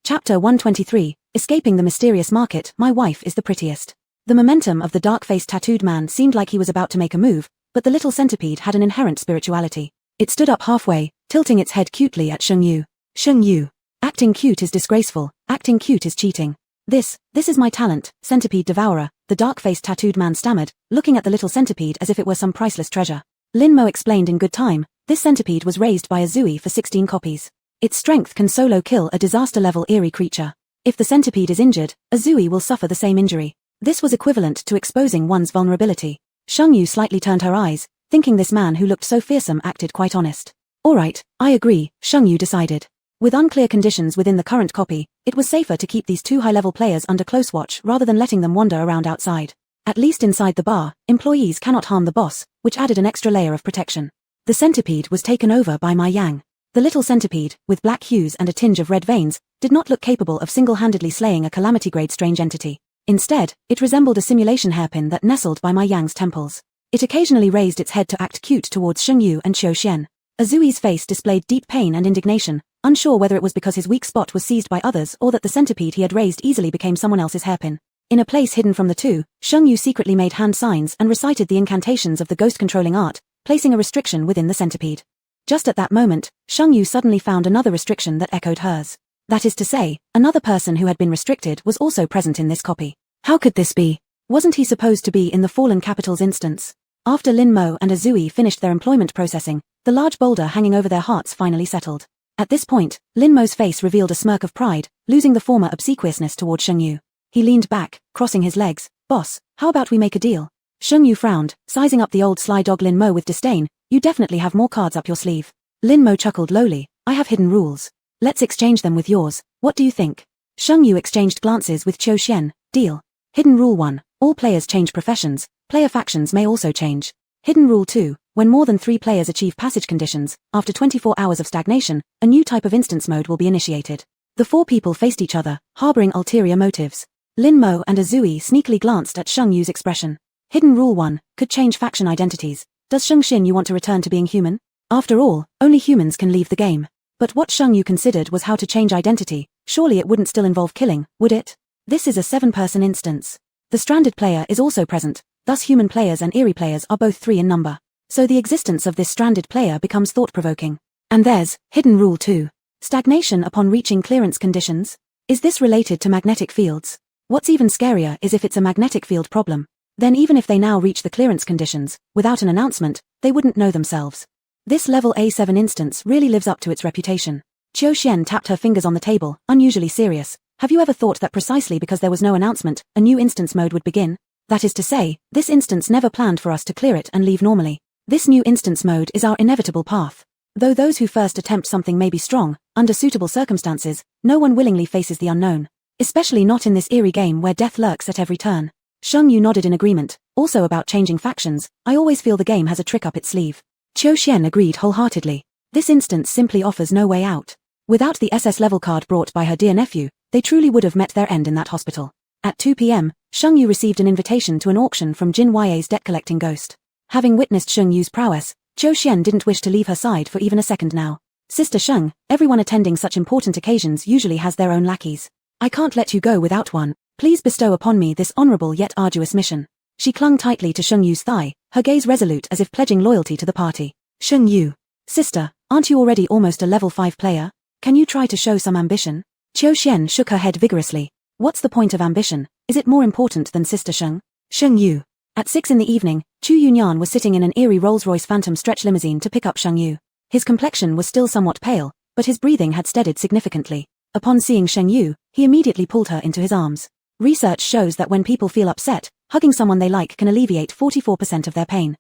Chapter 123, Escaping the Mysterious Market, My Wife is the Prettiest. The momentum of the dark-faced tattooed man seemed like he was about to make a move, but the little centipede had an inherent spirituality. It stood up halfway, tilting its head cutely at Shengyu. Shengyu. Acting cute is disgraceful, acting cute is cheating. This is my talent, centipede devourer, the dark-faced tattooed man stammered, looking at the little centipede as if it were some priceless treasure. Lin Mo explained in good time, this centipede was raised by a Zui for 16 copies. Its strength can solo kill a disaster-level eerie creature. If the centipede is injured, a Zui will suffer the same injury. This was equivalent to exposing one's vulnerability. Shengyu slightly turned her eyes, thinking this man who looked so fearsome acted quite honest. Alright, I agree, Shengyu decided. With unclear conditions within the current copy, it was safer to keep these two high-level players under close watch rather than letting them wander around outside. At least inside the bar, employees cannot harm the boss, which added an extra layer of protection. The centipede was taken over by Ma Yang. The little centipede, with black hues and a tinge of red veins, did not look capable of single-handedly slaying a calamity-grade strange entity. Instead, it resembled a simulation hairpin that nestled by Ma Yang's temples. It occasionally raised its head to act cute towards Shengyu and Qiu Xian. Azui's face displayed deep pain and indignation, unsure whether it was because his weak spot was seized by others or that the centipede he had raised easily became someone else's hairpin. In a place hidden from the two, Shengyu secretly made hand signs and recited the incantations of the ghost-controlling art, placing a restriction within the centipede. Just at that moment, Shengyu suddenly found another restriction that echoed hers. That is to say, another person who had been restricted was also present in this copy. How could this be? Wasn't he supposed to be in the fallen capital's instance? After Lin Mo and Azui finished their employment processing, the large boulder hanging over their hearts finally settled. At this point, Lin Mo's face revealed a smirk of pride, losing the former obsequiousness toward Shengyu. He leaned back, crossing his legs. Boss, how about we make a deal? Shengyu frowned, sizing up the old sly dog Lin Mo with disdain. You definitely have more cards up your sleeve. Lin Mo chuckled lowly. I have hidden rules. Let's exchange them with yours. What do you think? Shengyu exchanged glances with Qiu Xian. Deal. Hidden Rule 1. All players change professions. Player factions may also change. Hidden Rule 2. When more than 3 players achieve passage conditions, after 24 hours of stagnation, a new type of instance mode will be initiated. The 4 people faced each other, harboring ulterior motives. Lin Mo and Azui sneakily glanced at Shengyu's expression. Hidden Rule 1. Could change faction identities. Does Shengxin want to return to being human? After all, only humans can leave the game. But what Shengyu considered was how to change identity. Surely it wouldn't still involve killing, would it? This is a 7-person instance. The stranded player is also present, thus human players and eerie players are both 3 in number. So the existence of this stranded player becomes thought-provoking. And there's Hidden Rule 2. Stagnation upon reaching clearance conditions? Is this related to magnetic fields? What's even scarier is if it's a magnetic field problem. Then even if they now reach the clearance conditions, without an announcement, they wouldn't know themselves. This level A7 instance really lives up to its reputation. Qiu Xian tapped her fingers on the table, unusually serious. Have you ever thought that precisely because there was no announcement, a new instance mode would begin? That is to say, this instance never planned for us to clear it and leave normally. This new instance mode is our inevitable path. Though those who first attempt something may be strong, under suitable circumstances, no one willingly faces the unknown. Especially not in this eerie game where death lurks at every turn. Shengyu nodded in agreement. Also about changing factions, I always feel the game has a trick up its sleeve. Qiu Xian agreed wholeheartedly. This instance simply offers no way out. Without the SS level card brought by her dear nephew, they truly would have met their end in that hospital. At 2 p.m., Shengyu received an invitation to an auction from Jin Ya's debt-collecting ghost. Having witnessed Shengyu's prowess, Qiu Xian didn't wish to leave her side for even a second now. Sister Sheng, everyone attending such important occasions usually has their own lackeys. I can't let you go without one. Please bestow upon me this honorable yet arduous mission. She clung tightly to Shengyu's thigh, her gaze resolute as if pledging loyalty to the party. Shengyu. Sister, aren't you already almost a level 5 player? Can you try to show some ambition? Qiu Xian shook her head vigorously. What's the point of ambition? Is it more important than Sister Sheng? Shengyu. At 6 in the evening, Chu Yunyan was sitting in an eerie Rolls-Royce Phantom stretch limousine to pick up Shengyu. His complexion was still somewhat pale, but his breathing had steadied significantly. Upon seeing Shengyu, he immediately pulled her into his arms. Research shows that when people feel upset, hugging someone they like can alleviate 44% of their pain.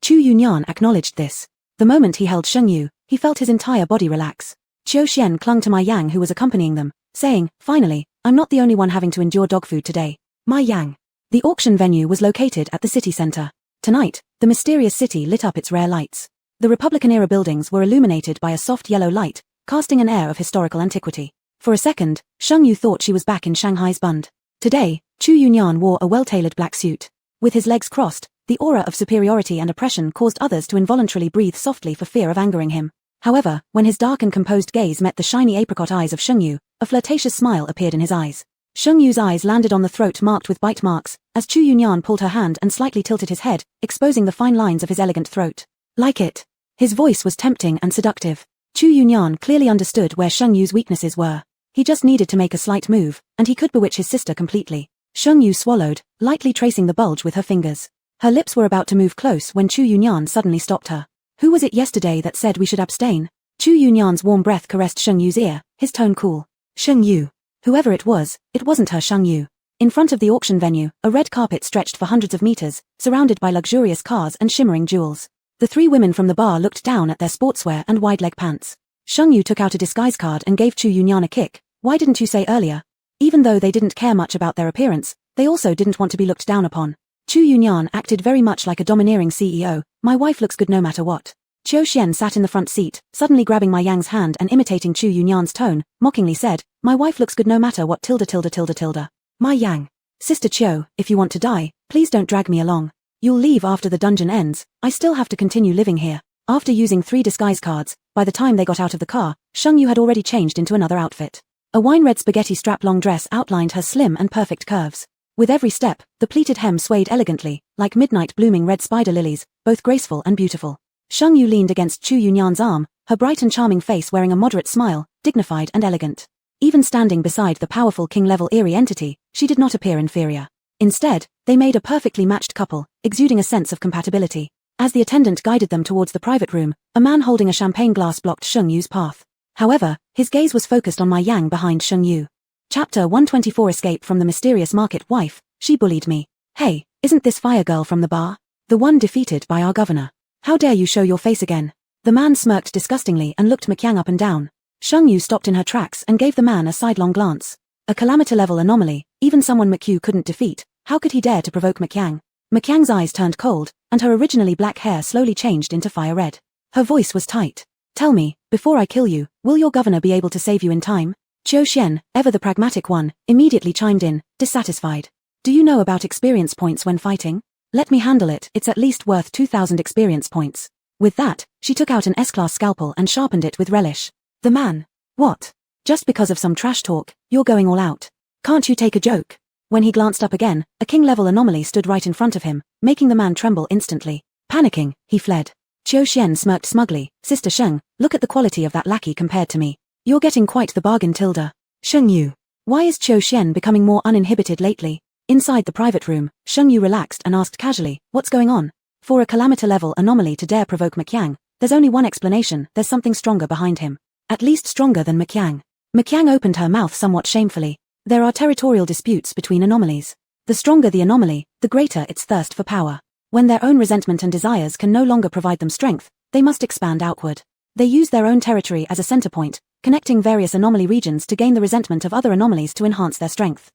Chu Yunyan acknowledged this. The moment he held Shengyu, he felt his entire body relax. Qiu Xian clung to Ma Yang who was accompanying them, saying, finally, I'm not the only one having to endure dog food today. Ma Yang. The auction venue was located at the city center. Tonight, the mysterious city lit up its rare lights. The Republican-era buildings were illuminated by a soft yellow light, casting an air of historical antiquity. For a second, Shengyu thought she was back in Shanghai's Bund. Today, Chu Yunyan wore a well-tailored black suit. With his legs crossed, the aura of superiority and oppression caused others to involuntarily breathe softly for fear of angering him. However, when his dark and composed gaze met the shiny apricot eyes of Shengyu, a flirtatious smile appeared in his eyes. Shengyu's eyes landed on the throat marked with bite marks, as Chu Yunyan pulled her hand and slightly tilted his head, exposing the fine lines of his elegant throat. Like it. His voice was tempting and seductive. Chu Yunyan clearly understood where Shengyu's weaknesses were. He just needed to make a slight move, and he could bewitch his sister completely. Shengyu swallowed, lightly tracing the bulge with her fingers. Her lips were about to move close when Chu Yunyan suddenly stopped her. Who was it yesterday that said we should abstain? Chu Yunyan's warm breath caressed Shengyu's ear, his tone cool. Shengyu. Whoever it wasn't her Shengyu. In front of the auction venue, a red carpet stretched for hundreds of meters, surrounded by luxurious cars and shimmering jewels. The three women from the bar looked down at their sportswear and wide-leg pants. Shengyu took out a disguise card and gave Chu Yunyan a kick. Why didn't you say earlier? Even though they didn't care much about their appearance, they also didn't want to be looked down upon. Chu Yunyan acted very much like a domineering CEO. My wife looks good no matter what. Qiu Xian sat in the front seat, suddenly grabbing Ma Yang's hand and imitating Chu Yunyan's tone, mockingly said, my wife looks good no matter what tilde. Ma Yang. Sister Qiu, if you want to die, please don't drag me along. You'll leave after the dungeon ends. I still have to continue living here. After using 3 disguise cards, by the time they got out of the car, Shengyu had already changed into another outfit. A wine-red spaghetti strap long dress outlined her slim and perfect curves. With every step, the pleated hem swayed elegantly, like midnight blooming red spider lilies, both graceful and beautiful. Shengyu leaned against Chu Yunyan's arm, her bright and charming face wearing a moderate smile, dignified and elegant. Even standing beside the powerful king-level eerie entity, she did not appear inferior. Instead, they made a perfectly matched couple, exuding a sense of compatibility. As the attendant guided them towards the private room, a man holding a champagne glass blocked Shengyu's path. However, his gaze was focused on Ma Yang behind Shengyu. Chapter 124 Escape from the Mysterious Market Wife, she bullied me. Hey, isn't this fire girl from the bar? The one defeated by our governor. How dare you show your face again? The man smirked disgustingly and looked Maqiang up and down. Shengyu stopped in her tracks and gave the man a sidelong glance. A calamity-level anomaly, even someone McHugh couldn't defeat. How could he dare to provoke Maqiang? Maqiang's eyes turned cold, and her originally black hair slowly changed into fire red. Her voice was tight. Tell me, before I kill you, will your governor be able to save you in time? Qiu Xian, ever the pragmatic one, immediately chimed in, dissatisfied. Do you know about experience points when fighting? Let me handle it, it's at least worth 2,000 experience points. With that, she took out an S-class scalpel and sharpened it with relish. The man. What? Just because of some trash talk, you're going all out. Can't you take a joke? When he glanced up again, a king-level anomaly stood right in front of him, making the man tremble instantly. Panicking, he fled. Qiu Xian smirked smugly, Sister Sheng, look at the quality of that lackey compared to me. You're getting quite the bargain, Tilda. Shengyu. Why is Qiu Xian becoming more uninhibited lately? Inside the private room, Shengyu relaxed and asked casually, what's going on? For a calamity-level anomaly to dare provoke Maqiang, there's only one explanation, there's something stronger behind him. At least stronger than Maqiang. Maqiang opened her mouth somewhat shamefully. There are territorial disputes between anomalies. The stronger the anomaly, the greater its thirst for power. When their own resentment and desires can no longer provide them strength, they must expand outward. They use their own territory as a center point, connecting various anomaly regions to gain the resentment of other anomalies to enhance their strength.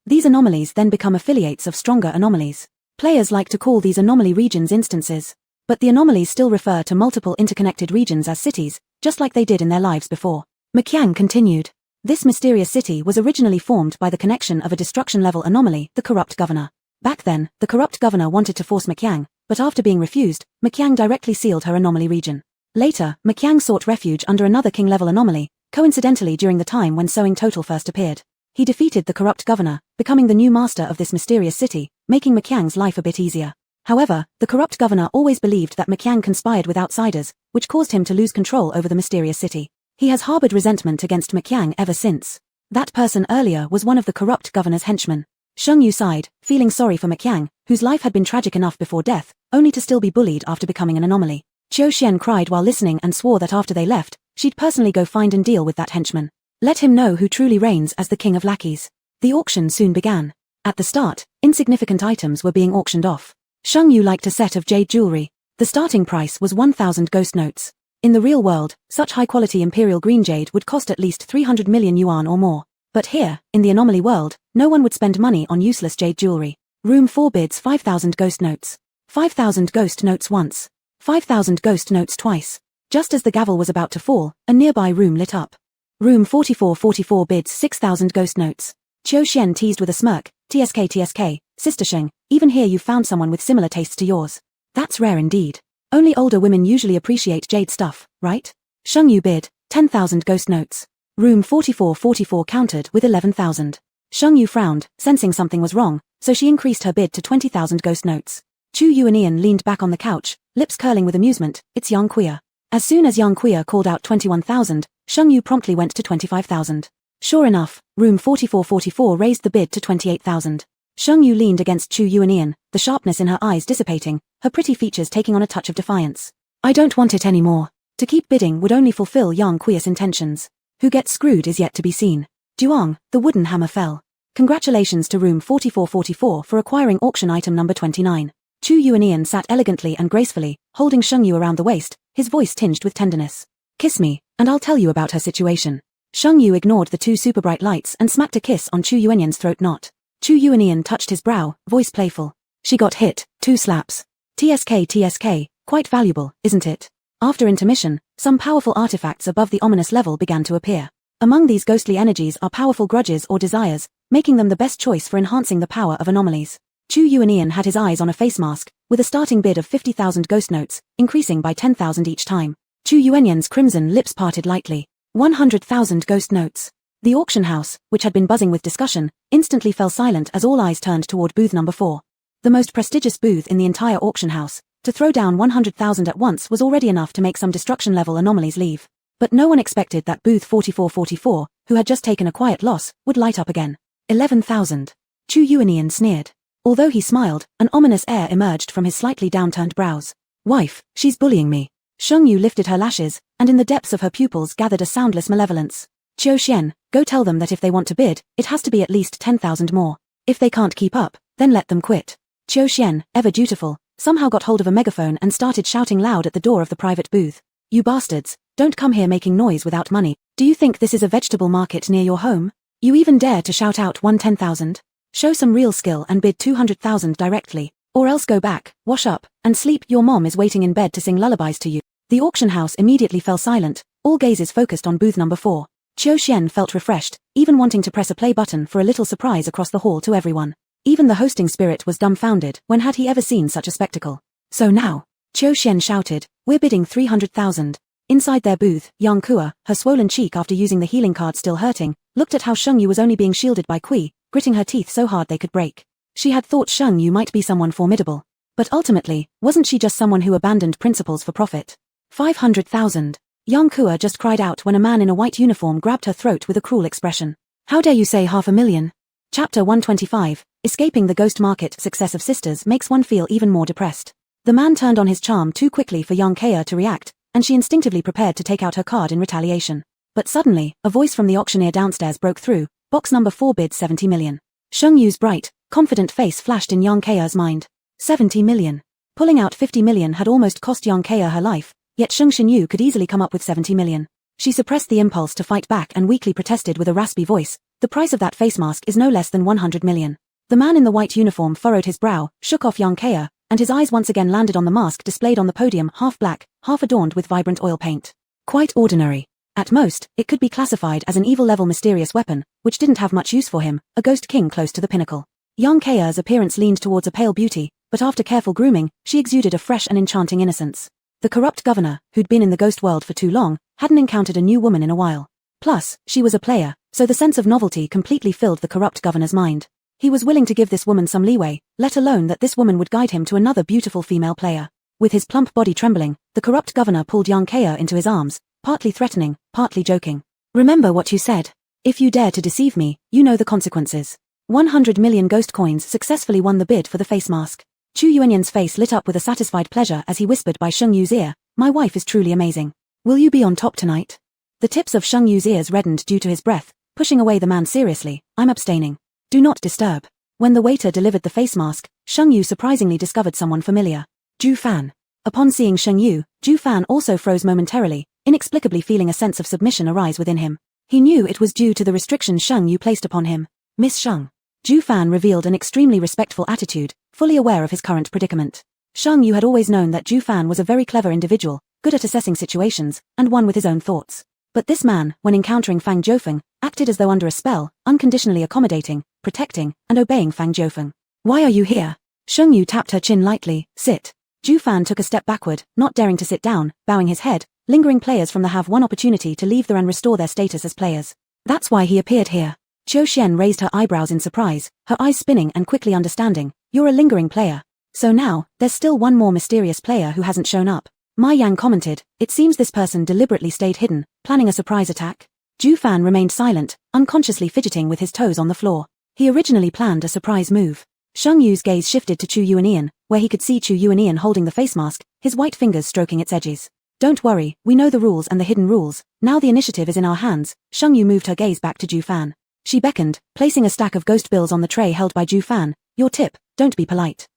These anomalies then become affiliates of stronger anomalies. Players like to call these anomaly regions instances. But the anomalies still refer to multiple interconnected regions as cities, just like they did in their lives before. Maqiang continued. This mysterious city was originally formed by the connection of a destruction-level anomaly, the corrupt governor. Back then, the corrupt governor wanted to force Maqiang, but after being refused, Maqiang directly sealed her anomaly region. Later, Maqiang sought refuge under another king-level anomaly, coincidentally during the time when Sowing Total first appeared. He defeated the corrupt governor, becoming the new master of this mysterious city, making Maqiang's life a bit easier. However, the corrupt governor always believed that Maqiang conspired with outsiders, which caused him to lose control over the mysterious city. He has harbored resentment against Maqiang ever since. That person earlier was one of the corrupt governor's henchmen. Shengyu sighed, feeling sorry for Maqiang, whose life had been tragic enough before death, only to still be bullied after becoming an anomaly. Qiu Xian cried while listening and swore that after they left, she'd personally go find and deal with that henchman. Let him know who truly reigns as the king of lackeys. The auction soon began. At the start, insignificant items were being auctioned off. Shengyu liked a set of jade jewelry. The starting price was 1,000 ghost notes. In the real world, such high-quality imperial green jade would cost at least 300 million yuan or more. But here, in the anomaly world, no one would spend money on useless jade jewelry. Room 4 bids 5,000 ghost notes. 5,000 ghost notes once. 5,000 ghost notes twice. Just as the gavel was about to fall, a nearby room lit up. Room 4444 bids 6,000 ghost notes. Qiu Xian teased with a smirk, TSK, Sister Sheng, even here you've found someone with similar tastes to yours. That's rare indeed. Only older women usually appreciate jade stuff, right? Sheng Yu bid, 10,000 ghost notes. Room 4444 countered with 11,000. Sheng Yu frowned, sensing something was wrong, so she increased her bid to 20,000 ghost notes. Chu Yuanian leaned back on the couch, lips curling with amusement. It's Yang Kuya. As soon as Yang Kuya called out 21,000, Sheng Yu promptly went to 25,000. Sure enough, room 4444 raised the bid to 28,000. Sheng Yu leaned against Chu Yuanian, the sharpness in her eyes dissipating, her pretty features taking on a touch of defiance. I don't want it anymore. To keep bidding would only fulfill Yang Kuya's intentions. Who gets screwed is yet to be seen. Duong, the wooden hammer fell. Congratulations to room 4444 for acquiring auction item number 29. Chu Yuanian sat elegantly and gracefully, holding Sheng Yu around the waist, his voice tinged with tenderness. Kiss me, and I'll tell you about her situation. Sheng Yu ignored the two super bright lights and smacked a kiss on Chu Yuanian's throat knot. Chu Yuanian touched his brow, voice playful. She got hit, 2 slaps. TSK, quite valuable, isn't it? After intermission, some powerful artifacts above the ominous level began to appear. Among these ghostly energies are powerful grudges or desires, making them the best choice for enhancing the power of anomalies. Chu Yuanian had his eyes on a face mask, with a starting bid of 50,000 ghost notes, increasing by 10,000 each time. Chu Yuanian's crimson lips parted lightly. 100,000 ghost notes. The auction house, which had been buzzing with discussion, instantly fell silent as all eyes turned toward booth number 4. The most prestigious booth in the entire auction house. To throw down 100,000 at once was already enough to make some destruction-level anomalies leave. But no one expected that booth 4444, who had just taken a quiet loss, would light up again. 11,000. Chu Yuanian sneered. Although he smiled, an ominous air emerged from his slightly downturned brows. Wife, she's bullying me. Sheng Yu lifted her lashes, and in the depths of her pupils gathered a soundless malevolence. Qiu Xian, go tell them that if they want to bid, it has to be at least 10,000 more. If they can't keep up, then let them quit. Qiu Xian, ever dutiful, somehow got hold of a megaphone and started shouting loud at the door of the private booth. You bastards, don't come here making noise without money. Do you think this is a vegetable market near your home? You even dare to shout out 110,000? Show some real skill and bid 200,000 directly, or else go back, wash up, and sleep. Your mom is waiting in bed to sing lullabies to you. The auction house immediately fell silent, all gazes focused on booth number 4. Qiu Xian felt refreshed, even wanting to press a play button for a little surprise across the hall to everyone. Even the hosting spirit was dumbfounded. When had he ever seen such a spectacle? So now, Qiu Xian shouted, we're bidding 300,000. Inside their booth, Yang Kuo, her swollen cheek after using the healing card still hurting, looked at how Sheng Yu was only being shielded by Kui, gritting her teeth so hard they could break. She had thought Sheng Yu might be someone formidable. But ultimately, wasn't she just someone who abandoned principles for profit? 500,000. Yang Kuo just cried out when a man in a white uniform grabbed her throat with a cruel expression. How dare you say 500,000? Chapter 125, Escaping the Ghost Market. Success of sisters makes one feel even more depressed. The man turned on his charm too quickly for Yang Kuo to react, and she instinctively prepared to take out her card in retaliation. But suddenly, a voice from the auctioneer downstairs broke through. Box number 4 bid 70 million. Sheng Yu's bright, confident face flashed in Yang Kuo's mind. 70 million. Pulling out 50 million had almost cost Yang Kuo her life, yet Sheng Xinyu could easily come up with 70 million. She suppressed the impulse to fight back and weakly protested with a raspy voice, the price of that face mask is no less than 100 million. The man in the white uniform furrowed his brow, shook off Yang Kuo, and his eyes once again landed on the mask displayed on the podium, half black, half adorned with vibrant oil paint. Quite ordinary. At most, it could be classified as an evil-level mysterious weapon, which didn't have much use for him, a ghost king close to the pinnacle. Yang Kuo's appearance leaned towards a pale beauty, but after careful grooming, she exuded a fresh and enchanting innocence. The corrupt governor, who'd been in the ghost world for too long, hadn't encountered a new woman in a while. Plus, she was a player, so the sense of novelty completely filled the corrupt governor's mind. He was willing to give this woman some leeway, let alone that this woman would guide him to another beautiful female player. With his plump body trembling, the corrupt governor pulled Yang Kuo into his arms, partly threatening, partly joking. Remember what you said. If you dare to deceive me, you know the consequences. 100 million ghost coins successfully won the bid for the face mask. Chu Yuanian's face lit up with a satisfied pleasure as he whispered by Sheng Yu's ear, my wife is truly amazing. Will you be on top tonight? The tips of Sheng Yu's ears reddened due to his breath, pushing away the man seriously, I'm abstaining. Do not disturb. When the waiter delivered the face mask, Sheng Yu surprisingly discovered someone familiar. Ju Fan. Upon seeing Sheng Yu, Ju Fan also froze momentarily, inexplicably feeling a sense of submission arise within him. He knew it was due to the restrictions Sheng Yu placed upon him. Miss Sheng. Ju Fan revealed an extremely respectful attitude, fully aware of his current predicament. Sheng Yu had always known that Ju Fan was a very clever individual, good at assessing situations, and one with his own thoughts. But this man, when encountering Fang Jiufeng, acted as though under a spell, unconditionally accommodating, protecting, and obeying Fang Jiufeng. Why are you here? Sheng Yu tapped her chin lightly. Sit. Ju Fan took a step backward, not daring to sit down, bowing his head. Lingering players from the have one opportunity to leave there and restore their status as players. That's why he appeared here. Qiu Xian raised her eyebrows in surprise, her eyes spinning and quickly understanding. You're a lingering player. So now, there's still one more mysterious player who hasn't shown up. Ma Yang commented, it seems this person deliberately stayed hidden, planning a surprise attack. Ju Fan remained silent, unconsciously fidgeting with his toes on the floor. He originally planned a surprise move. Sheng Yu's gaze shifted to Chu Yuanian, where he could see Chu Yuanian holding the face mask, his white fingers stroking its edges. Don't worry, we know the rules and the hidden rules. Now the initiative is in our hands. Sheng Yu moved her gaze back to Ju Fan. She beckoned, placing a stack of ghost bills on the tray held by Ju Fan. Your tip, don't be polite.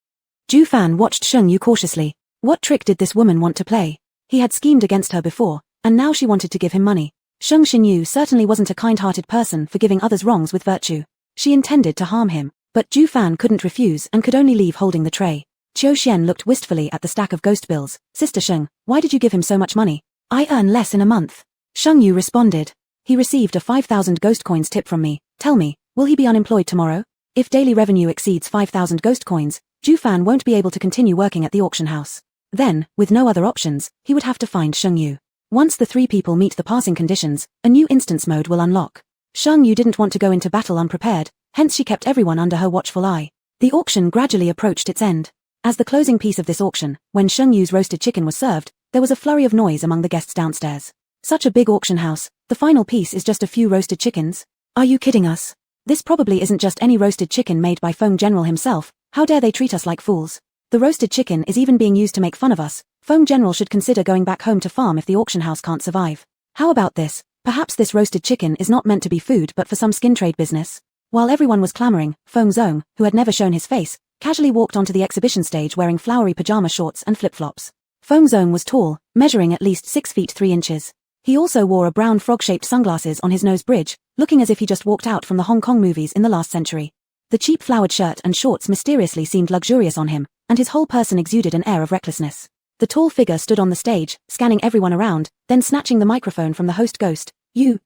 Ju Fan watched Sheng Yu cautiously. What trick did this woman want to play? He had schemed against her before, and now she wanted to give him money. Sheng Xinyu certainly wasn't a kind-hearted person forgiving others' wrongs with virtue. She intended to harm him, but Ju Fan couldn't refuse and could only leave holding the tray. Qiu Xian looked wistfully at the stack of ghost bills. Sister Sheng, why did you give him so much money? I earn less in a month. Sheng Yu responded. He received a 5,000 ghost coins tip from me. Tell me, will he be unemployed tomorrow? If daily revenue exceeds 5,000 ghost coins, Ju Fan won't be able to continue working at the auction house. Then, with no other options, he would have to find Sheng Yu. Once the three people meet the passing conditions, a new instance mode will unlock. Sheng Yu didn't want to go into battle unprepared, hence she kept everyone under her watchful eye. The auction gradually approached its end. As the closing piece of this auction, when Sheng Yu's roasted chicken was served, there was a flurry of noise among the guests downstairs. Such a big auction house, the final piece is just a few roasted chickens? Are you kidding us? This probably isn't just any roasted chicken made by Feng General himself. How dare they treat us like fools? The roasted chicken is even being used to make fun of us. Feng General should consider going back home to farm if the auction house can't survive. How about this? Perhaps this roasted chicken is not meant to be food but for some skin trade business. While everyone was clamoring, Feng Zong, who had never shown his face, casually walked onto the exhibition stage wearing flowery pajama shorts and flip-flops. Feng Zong was tall, measuring at least 6 feet 3 inches. He also wore a brown frog-shaped sunglasses on his nose bridge, looking as if he just walked out from the Hong Kong movies in the last century. The cheap flowered shirt and shorts mysteriously seemed luxurious on him, and his whole person exuded an air of recklessness. The tall figure stood on the stage, scanning everyone around, then snatching the microphone from the host ghost. You.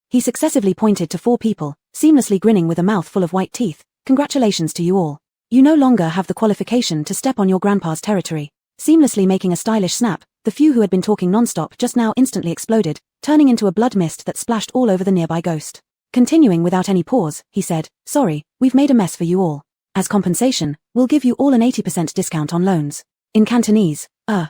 He successively pointed to 4 people, seamlessly grinning with a mouth full of white teeth. Congratulations to you all. You no longer have the qualification to step on your grandpa's territory. Seamlessly making a stylish snap, the few who had been talking non-stop just now instantly exploded, turning into a blood mist that splashed all over the nearby ghost. Continuing without any pause, he said, sorry, we've made a mess for you all. As compensation, we'll give you all an 80% discount on loans. In Cantonese,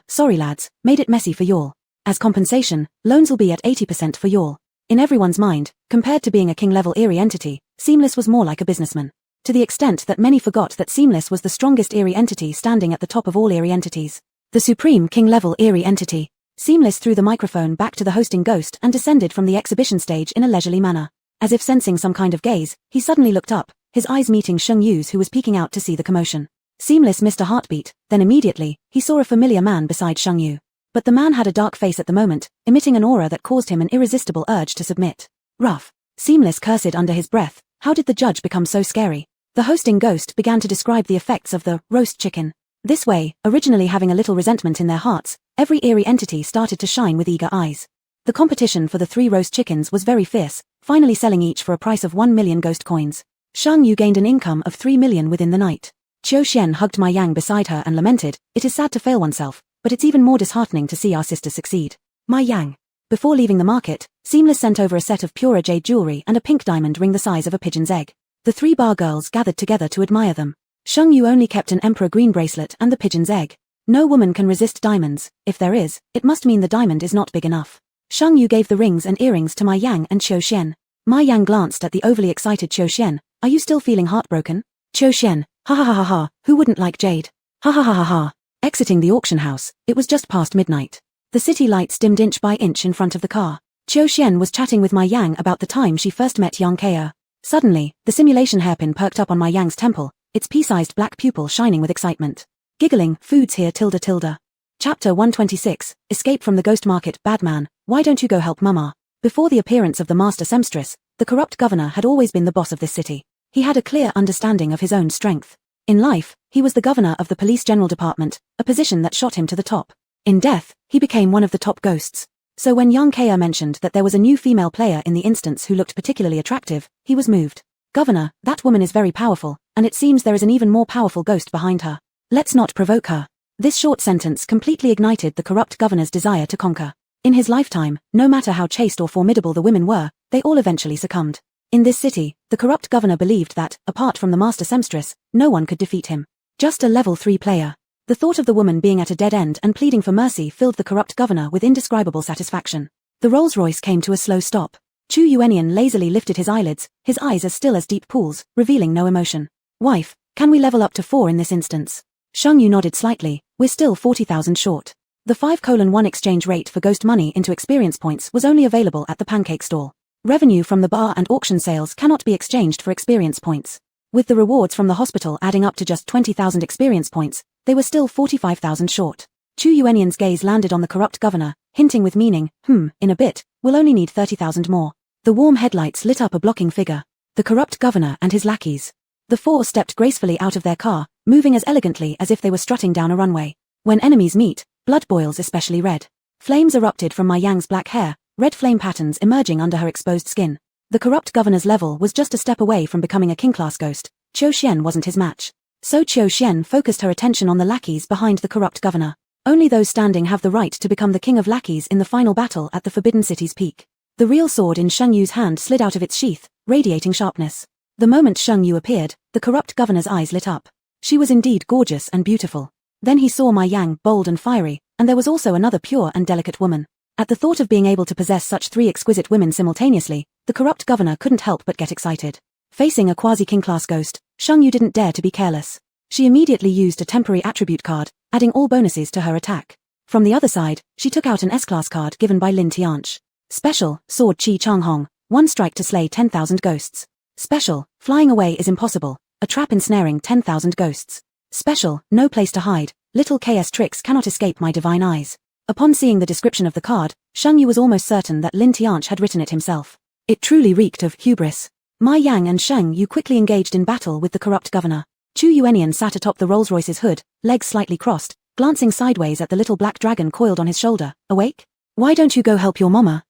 sorry lads, made it messy for y'all. As compensation, loans will be at 80% for y'all. In everyone's mind, compared to being a king-level eerie entity, Seamless was more like a businessman. To the extent that many forgot that Seamless was the strongest eerie entity standing at the top of all eerie entities. The supreme king-level eerie entity. Seamless threw the microphone back to the hosting ghost and descended from the exhibition stage in a leisurely manner. As if sensing some kind of gaze, he suddenly looked up, his eyes meeting Sheng Yu's who was peeking out to see the commotion. Seamless missed a heartbeat, then immediately, he saw a familiar man beside Sheng Yu. But the man had a dark face at the moment, emitting an aura that caused him an irresistible urge to submit. Rough. Seamless cursed under his breath, how did the judge become so scary? The hosting ghost began to describe the effects of the roast chicken. This way, originally having a little resentment in their hearts, every eerie entity started to shine with eager eyes. The competition for the 3 roast chickens was very fierce, finally selling each for a price of 1 million ghost coins. Shang Yu gained an income of 3 million within the night. Qiu Xian hugged Ma Yang beside her and lamented, it is sad to fail oneself, but it's even more disheartening to see our sister succeed. Ma Yang. Before leaving the market, Seamless sent over a set of pure jade jewelry and a pink diamond ring the size of a pigeon's egg. The 3 bar girls gathered together to admire them. Sheng Yu only kept an emperor green bracelet and the pigeon's egg. No woman can resist diamonds. If there is, it must mean the diamond is not big enough. Sheng Yu gave the rings and earrings to Ma Yang and Qiu Xian. Ma Yang glanced at the overly excited Qiu Xian. Are you still feeling heartbroken? Qiu Xian. Ha ha ha ha ha. Who wouldn't like jade? Ha ha ha ha ha. Exiting the auction house, it was just past midnight. The city lights dimmed inch by inch in front of the car. Qiu Xian was chatting with Ma Yang about the time she first met Yang Kea. Suddenly, the simulation hairpin perked up on Ma Yang's temple, its pea-sized black pupil shining with excitement. Giggling, foods here tilde. Chapter 126, Escape from the Ghost Market. Bad man, why don't you go help Mama? Before the appearance of the master seamstress, the corrupt governor had always been the boss of this city. He had a clear understanding of his own strength. In life, he was the governor of the police general department, a position that shot him to the top. In death, he became one of the top ghosts. So when Yang Kea mentioned that there was a new female player in the instance who looked particularly attractive, he was moved. Governor, that woman is very powerful, and it seems there is an even more powerful ghost behind her. Let's not provoke her. This short sentence completely ignited the corrupt governor's desire to conquer. In his lifetime, no matter how chaste or formidable the women were, they all eventually succumbed. In this city, the corrupt governor believed that, apart from the master seamstress, no one could defeat him. Just a level 3 player. The thought of the woman being at a dead end and pleading for mercy filled the corrupt governor with indescribable satisfaction. The Rolls-Royce came to a slow stop. Chu Yuanian lazily lifted his eyelids, his eyes as still as deep pools, revealing no emotion. Wife, can we level up to 4 in this instance? Sheng Yu nodded slightly. We're still 40,000 short. The 5:1 exchange rate for ghost money into experience points was only available at the pancake stall. Revenue from the bar and auction sales cannot be exchanged for experience points. With the rewards from the hospital adding up to just 20,000 experience points, they were still 45,000 short. Chu Yuanian's gaze landed on the corrupt governor, hinting with meaning, in a bit, we'll only need 30,000 more. The warm headlights lit up a blocking figure. The corrupt governor and his lackeys. The 4 stepped gracefully out of their car, moving as elegantly as if they were strutting down a runway. When enemies meet, blood boils especially red. Flames erupted from Ma Yang's black hair, red flame patterns emerging under her exposed skin. The corrupt governor's level was just a step away from becoming a king-class ghost. Qiu Xian wasn't his match. So Qiu Xian focused her attention on the lackeys behind the corrupt governor. Only those standing have the right to become the king of lackeys in the final battle at the Forbidden City's peak. The real sword in Sheng Yu's hand slid out of its sheath, radiating sharpness. The moment Sheng Yu appeared, the corrupt governor's eyes lit up. She was indeed gorgeous and beautiful. Then he saw Ma Yang, bold and fiery, and there was also another pure and delicate woman. At the thought of being able to possess such 3 exquisite women simultaneously, the corrupt governor couldn't help but get excited. Facing a quasi-king-class ghost, Sheng Yu didn't dare to be careless. She immediately used a temporary attribute card, adding all bonuses to her attack. From the other side, she took out an S-class card given by Lin Tianch. Special, Sword Chi Chang Hong, 1 strike to slay 10,000 ghosts. Special, Flying away is impossible, a trap ensnaring 10,000 ghosts. Special, No place to hide, Little KS tricks cannot escape my divine eyes. Upon seeing the description of the card, Sheng Yu was almost certain that Lin Tianch had written it himself. It truly reeked of hubris. Ma Yang and Sheng Yu quickly engaged in battle with the corrupt governor. Chu Yuanian sat atop the Rolls-Royce's hood, legs slightly crossed, glancing sideways at the little black dragon coiled on his shoulder. Awake? Why don't you go help your mama?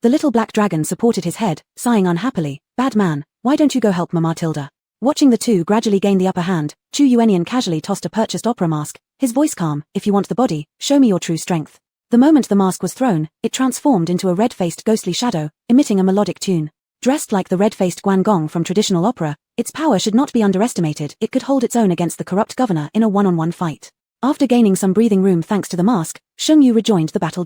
The little black dragon supported his head, sighing unhappily. Bad man, why don't you go help Mama Tilda? Watching the two gradually gain the upper hand, Chu Yuanian casually tossed a purchased opera mask, his voice calm. If you want the body, show me your true strength. The moment the mask was thrown, it transformed into a red-faced ghostly shadow, emitting a melodic tune. Dressed like the red-faced guangong from traditional opera, its power should not be underestimated. It could hold its own against the corrupt governor in a one-on-one fight. After gaining some breathing room thanks to the mask, Sheng Yu rejoined the battle.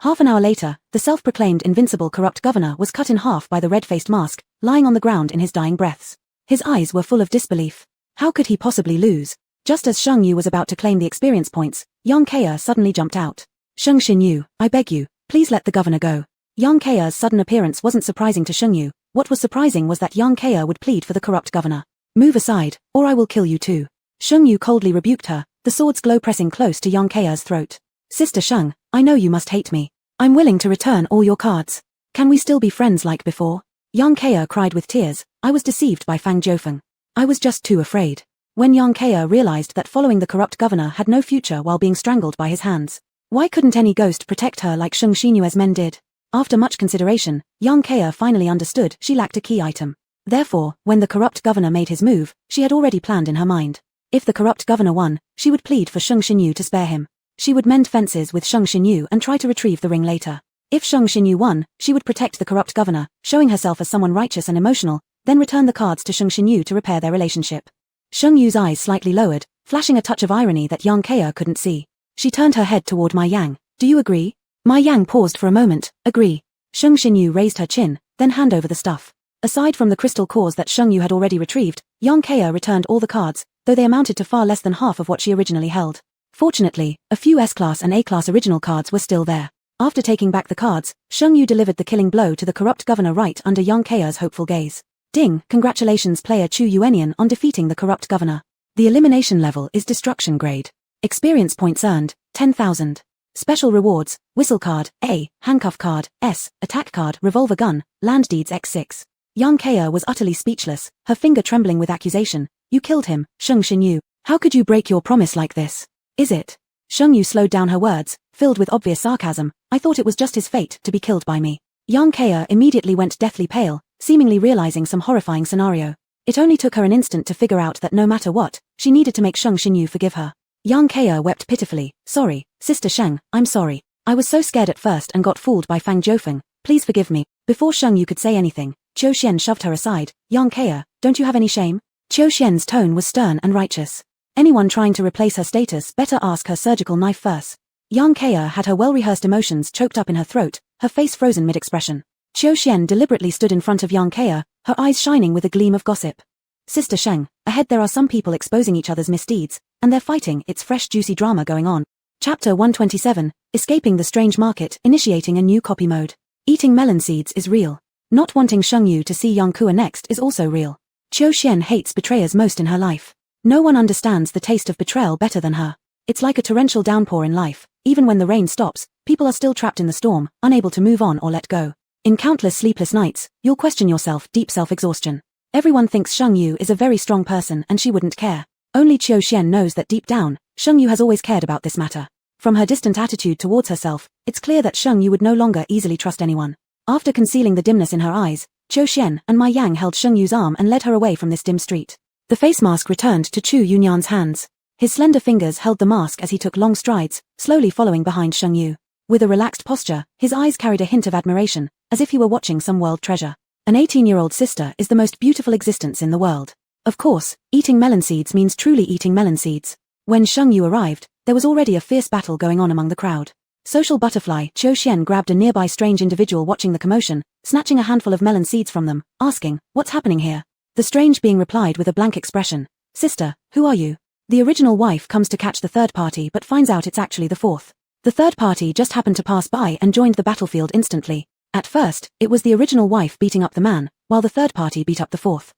Half an hour later, the self-proclaimed invincible corrupt governor was cut in half by the red-faced mask, lying on the ground in his dying breaths. His eyes were full of disbelief. How could he possibly lose? Just as Sheng Yu was about to claim the experience points, Yang Kea suddenly jumped out. Sheng Xinyu, I beg you, please let the governor go. Yang Kea's sudden appearance wasn't surprising to Sheng Yu. What was surprising was that Yang Kea would plead for the corrupt governor. Move aside, or I will kill you too. Sheng Yu coldly rebuked her, the sword's glow pressing close to Yang Kea's throat. Sister Sheng, I know you must hate me. I'm willing to return all your cards. Can we still be friends like before? Yang Kea cried with tears. I was deceived by Fang Jiufeng. I was just too afraid. When Yang Kea realized that following the corrupt governor had no future while being strangled by his hands. Why couldn't any ghost protect her like Sheng Xinyue's men did? After much consideration, Yang Kea finally understood she lacked a key item. Therefore, when the corrupt governor made his move, she had already planned in her mind. If the corrupt governor won, she would plead for Sheng Xinyu to spare him. She would mend fences with Sheng Xinyu and try to retrieve the ring later. If Sheng Xinyu won, she would protect the corrupt governor, showing herself as someone righteous and emotional, then return the cards to Sheng Xinyu to repair their relationship. Sheng Yu's eyes slightly lowered, flashing a touch of irony that Yang Kea couldn't see. She turned her head toward Ma Yang. Do you agree? Ma Yang paused for a moment. Agree. Sheng Xinyu raised her chin, then hand over the stuff. Aside from the crystal cores that Sheng Yu had already retrieved, Yang Kea returned all the cards, though they amounted to far less than half of what she originally held. Fortunately, a few S-class and A-class original cards were still there. After taking back the cards, Sheng Yu delivered the killing blow to the corrupt governor right under Yang Kea's hopeful gaze. Ding, congratulations player Chu Yuanian on defeating the corrupt governor. The elimination level is destruction grade. Experience points earned, 10,000. Special rewards, whistle card, A, handcuff card, S, attack card, revolver gun, land deeds X6. Yang Kea was utterly speechless, her finger trembling with accusation. You killed him, Sheng Xinyu. How could you break your promise like this? Is it Sheng Yu slowed down her words, filled with obvious sarcasm. I thought it was just his fate to be killed by me. Yang Kea immediately went deathly pale, seemingly realizing some horrifying scenario. It only took her an instant to figure out that no matter what, she needed to make Sheng Xinyu forgive her. Yang Kea wept pitifully. Sorry, Sister Sheng, I'm sorry. I was so scared at first and got fooled by Fang Jiufeng. Please forgive me. Before Sheng Yu could say anything, Qiu Xian shoved her aside. Yang Kea, don't you have any shame? Qiu Xian's tone was stern and righteous. Anyone trying to replace her status better ask her surgical knife first. Yang Kea had her well-rehearsed emotions choked up in her throat, her face frozen mid-expression. Qiu Xian deliberately stood in front of Yang Kea, her eyes shining with a gleam of gossip. Sister Sheng, ahead there are some people exposing each other's misdeeds, and they're fighting. It's fresh juicy drama going on. Chapter 127, Escaping the Strange Market, Initiating a New Copy Mode. Eating melon seeds is real. Not wanting Sheng Yu to see Yang Kua next is also real. Qiu Xian hates betrayers most in her life. No one understands the taste of betrayal better than her. It's like a torrential downpour in life. Even when the rain stops, people are still trapped in the storm, unable to move on or let go. In countless sleepless nights, you'll question yourself, deep self-exhaustion. Everyone thinks Sheng Yu is a very strong person and she wouldn't care. Only Qiu Xian knows that deep down, Sheng Yu has always cared about this matter. From her distant attitude towards herself, it's clear that Sheng Yu would no longer easily trust anyone. After concealing the dimness in her eyes, Qiu Xian and Ma Yang held Sheng Yu's arm and led her away from this dim street. The face mask returned to Chu Yunyan's hands. His slender fingers held the mask as he took long strides, slowly following behind Sheng Yu. With a relaxed posture, his eyes carried a hint of admiration, as if he were watching some world treasure. An 18-year-old sister is the most beautiful existence in the world. Of course, eating melon seeds means truly eating melon seeds. When Sheng Yu arrived, there was already a fierce battle going on among the crowd. Social butterfly Qiu Xian grabbed a nearby strange individual watching the commotion, snatching a handful of melon seeds from them, asking, "What's happening here?" The strange being replied with a blank expression. "Sister, who are you?" The original wife comes to catch the third party but finds out it's actually the fourth. The third party just happened to pass by and joined the battlefield instantly. At first, it was the original wife beating up the man, while the third party beat up the fourth.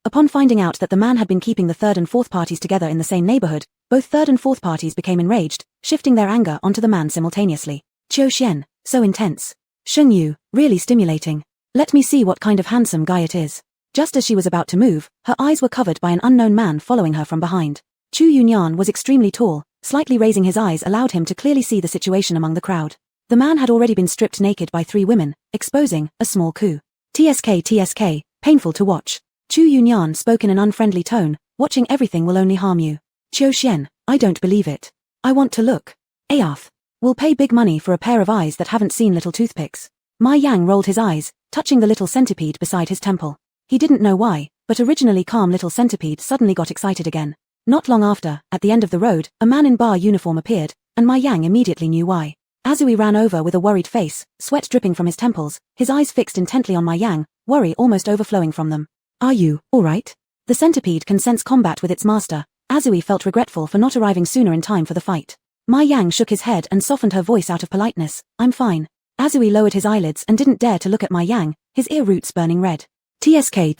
Upon finding out that the man had been keeping the third and fourth parties together in the same neighborhood, both third and fourth parties became enraged, shifting their anger onto the man simultaneously. Qiu Xian, so intense. Sheng Yu, really stimulating. Let me see what kind of handsome guy it is. Just as she was about to move, her eyes were covered by an unknown man following her from behind. Chu Yunyan was extremely tall, slightly raising his eyes allowed him to clearly see the situation among the crowd. The man had already been stripped naked by 3 women, exposing a small coup. TSK, painful to watch. Chu Yunyan spoke in an unfriendly tone, watching everything will only harm you. Qiu Xian, I don't believe it. I want to look. Ayath. We'll pay big money for a pair of eyes that haven't seen little toothpicks. Ma Yang rolled his eyes, touching the little centipede beside his temple. He didn't know why, but originally calm little centipede suddenly got excited again. Not long after, at the end of the road, a man in bar uniform appeared, and Ma Yang immediately knew why. Azui ran over with a worried face, sweat dripping from his temples, his eyes fixed intently on Ma Yang, worry almost overflowing from them. Are you all right? The centipede can sense combat with its master. Azui felt regretful for not arriving sooner in time for the fight. Ma Yang shook his head and softened her voice out of politeness. I'm fine. Azui lowered his eyelids and didn't dare to look at Ma Yang, his ear roots burning red. TSK.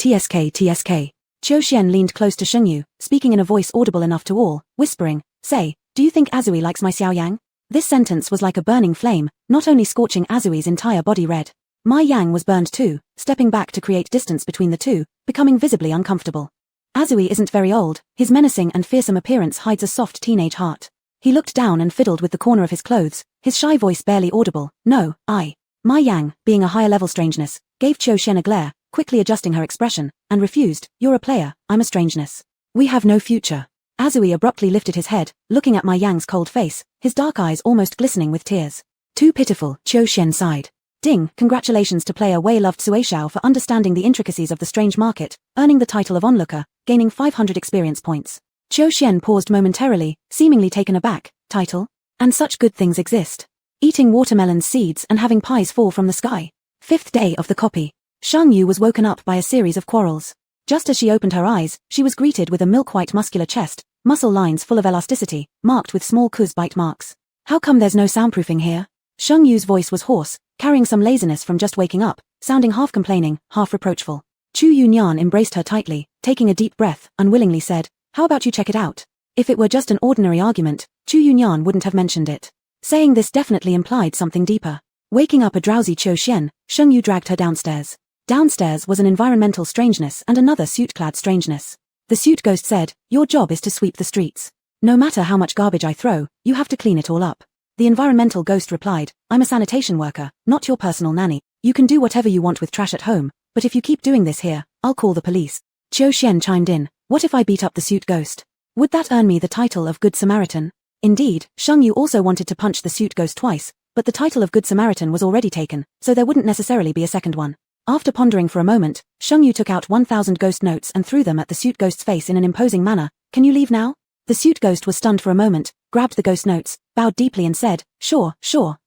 Qiu Xian leaned close to Sheng Yu, speaking in a voice audible enough to all, whispering, "Say, do you think Azui likes my Xiao Yang?" This sentence was like a burning flame, not only scorching Azui's entire body red. Ma Yang was burned too, stepping back to create distance between the two, becoming visibly uncomfortable. Azui isn't very old, his menacing and fearsome appearance hides a soft teenage heart. He looked down and fiddled with the corner of his clothes, his shy voice barely audible. No, I. Ma Yang, being a higher-level strangeness, gave Qiu Xian a glare, quickly adjusting her expression, and refused. You're a player, I'm a strangeness. We have no future. Azui abruptly lifted his head, looking at Ma Yang's cold face, his dark eyes almost glistening with tears. Too pitiful, Qiu Xian sighed. Ding, congratulations to player Wei-loved Suishao for understanding the intricacies of the strange market, earning the title of onlooker, gaining 500 experience points. Qiu Xian paused momentarily, seemingly taken aback. Title? And such good things exist. Eating watermelon seeds and having pies fall from the sky. 5th day of the copy. Shang Yu was woken up by a series of quarrels. Just as she opened her eyes, she was greeted with a milk-white muscular chest, muscle lines full of elasticity, marked with small cuz bite marks. How come there's no soundproofing here? Shang Yu's voice was hoarse, carrying some laziness from just waking up, sounding half complaining, half reproachful. Chu Yunyan embraced her tightly, taking a deep breath, unwillingly said, "How about you check it out?" If it were just an ordinary argument, Chu Yunyan wouldn't have mentioned it. Saying this definitely implied something deeper. Waking up a drowsy Qiu Xian, Sheng Yu dragged her downstairs. Downstairs was an environmental strangeness and another suit-clad strangeness. The suit ghost said, "Your job is to sweep the streets." No matter how much garbage I throw, you have to clean it all up. The environmental ghost replied, I'm a sanitation worker, not your personal nanny. You can do whatever you want with trash at home, but if you keep doing this here, I'll call the police. Qiu Xian chimed in, what if I beat up the suit ghost? Would that earn me the title of Good Samaritan? Indeed, Sheng Yu also wanted to punch the suit ghost twice, but the title of Good Samaritan was already taken, so there wouldn't necessarily be a second one. After pondering for a moment, Sheng Yu took out 1,000 ghost notes and threw them at the suit ghost's face in an imposing manner. Can you leave now? The suit ghost was stunned for a moment, grabbed the ghost notes, bowed deeply and said, sure,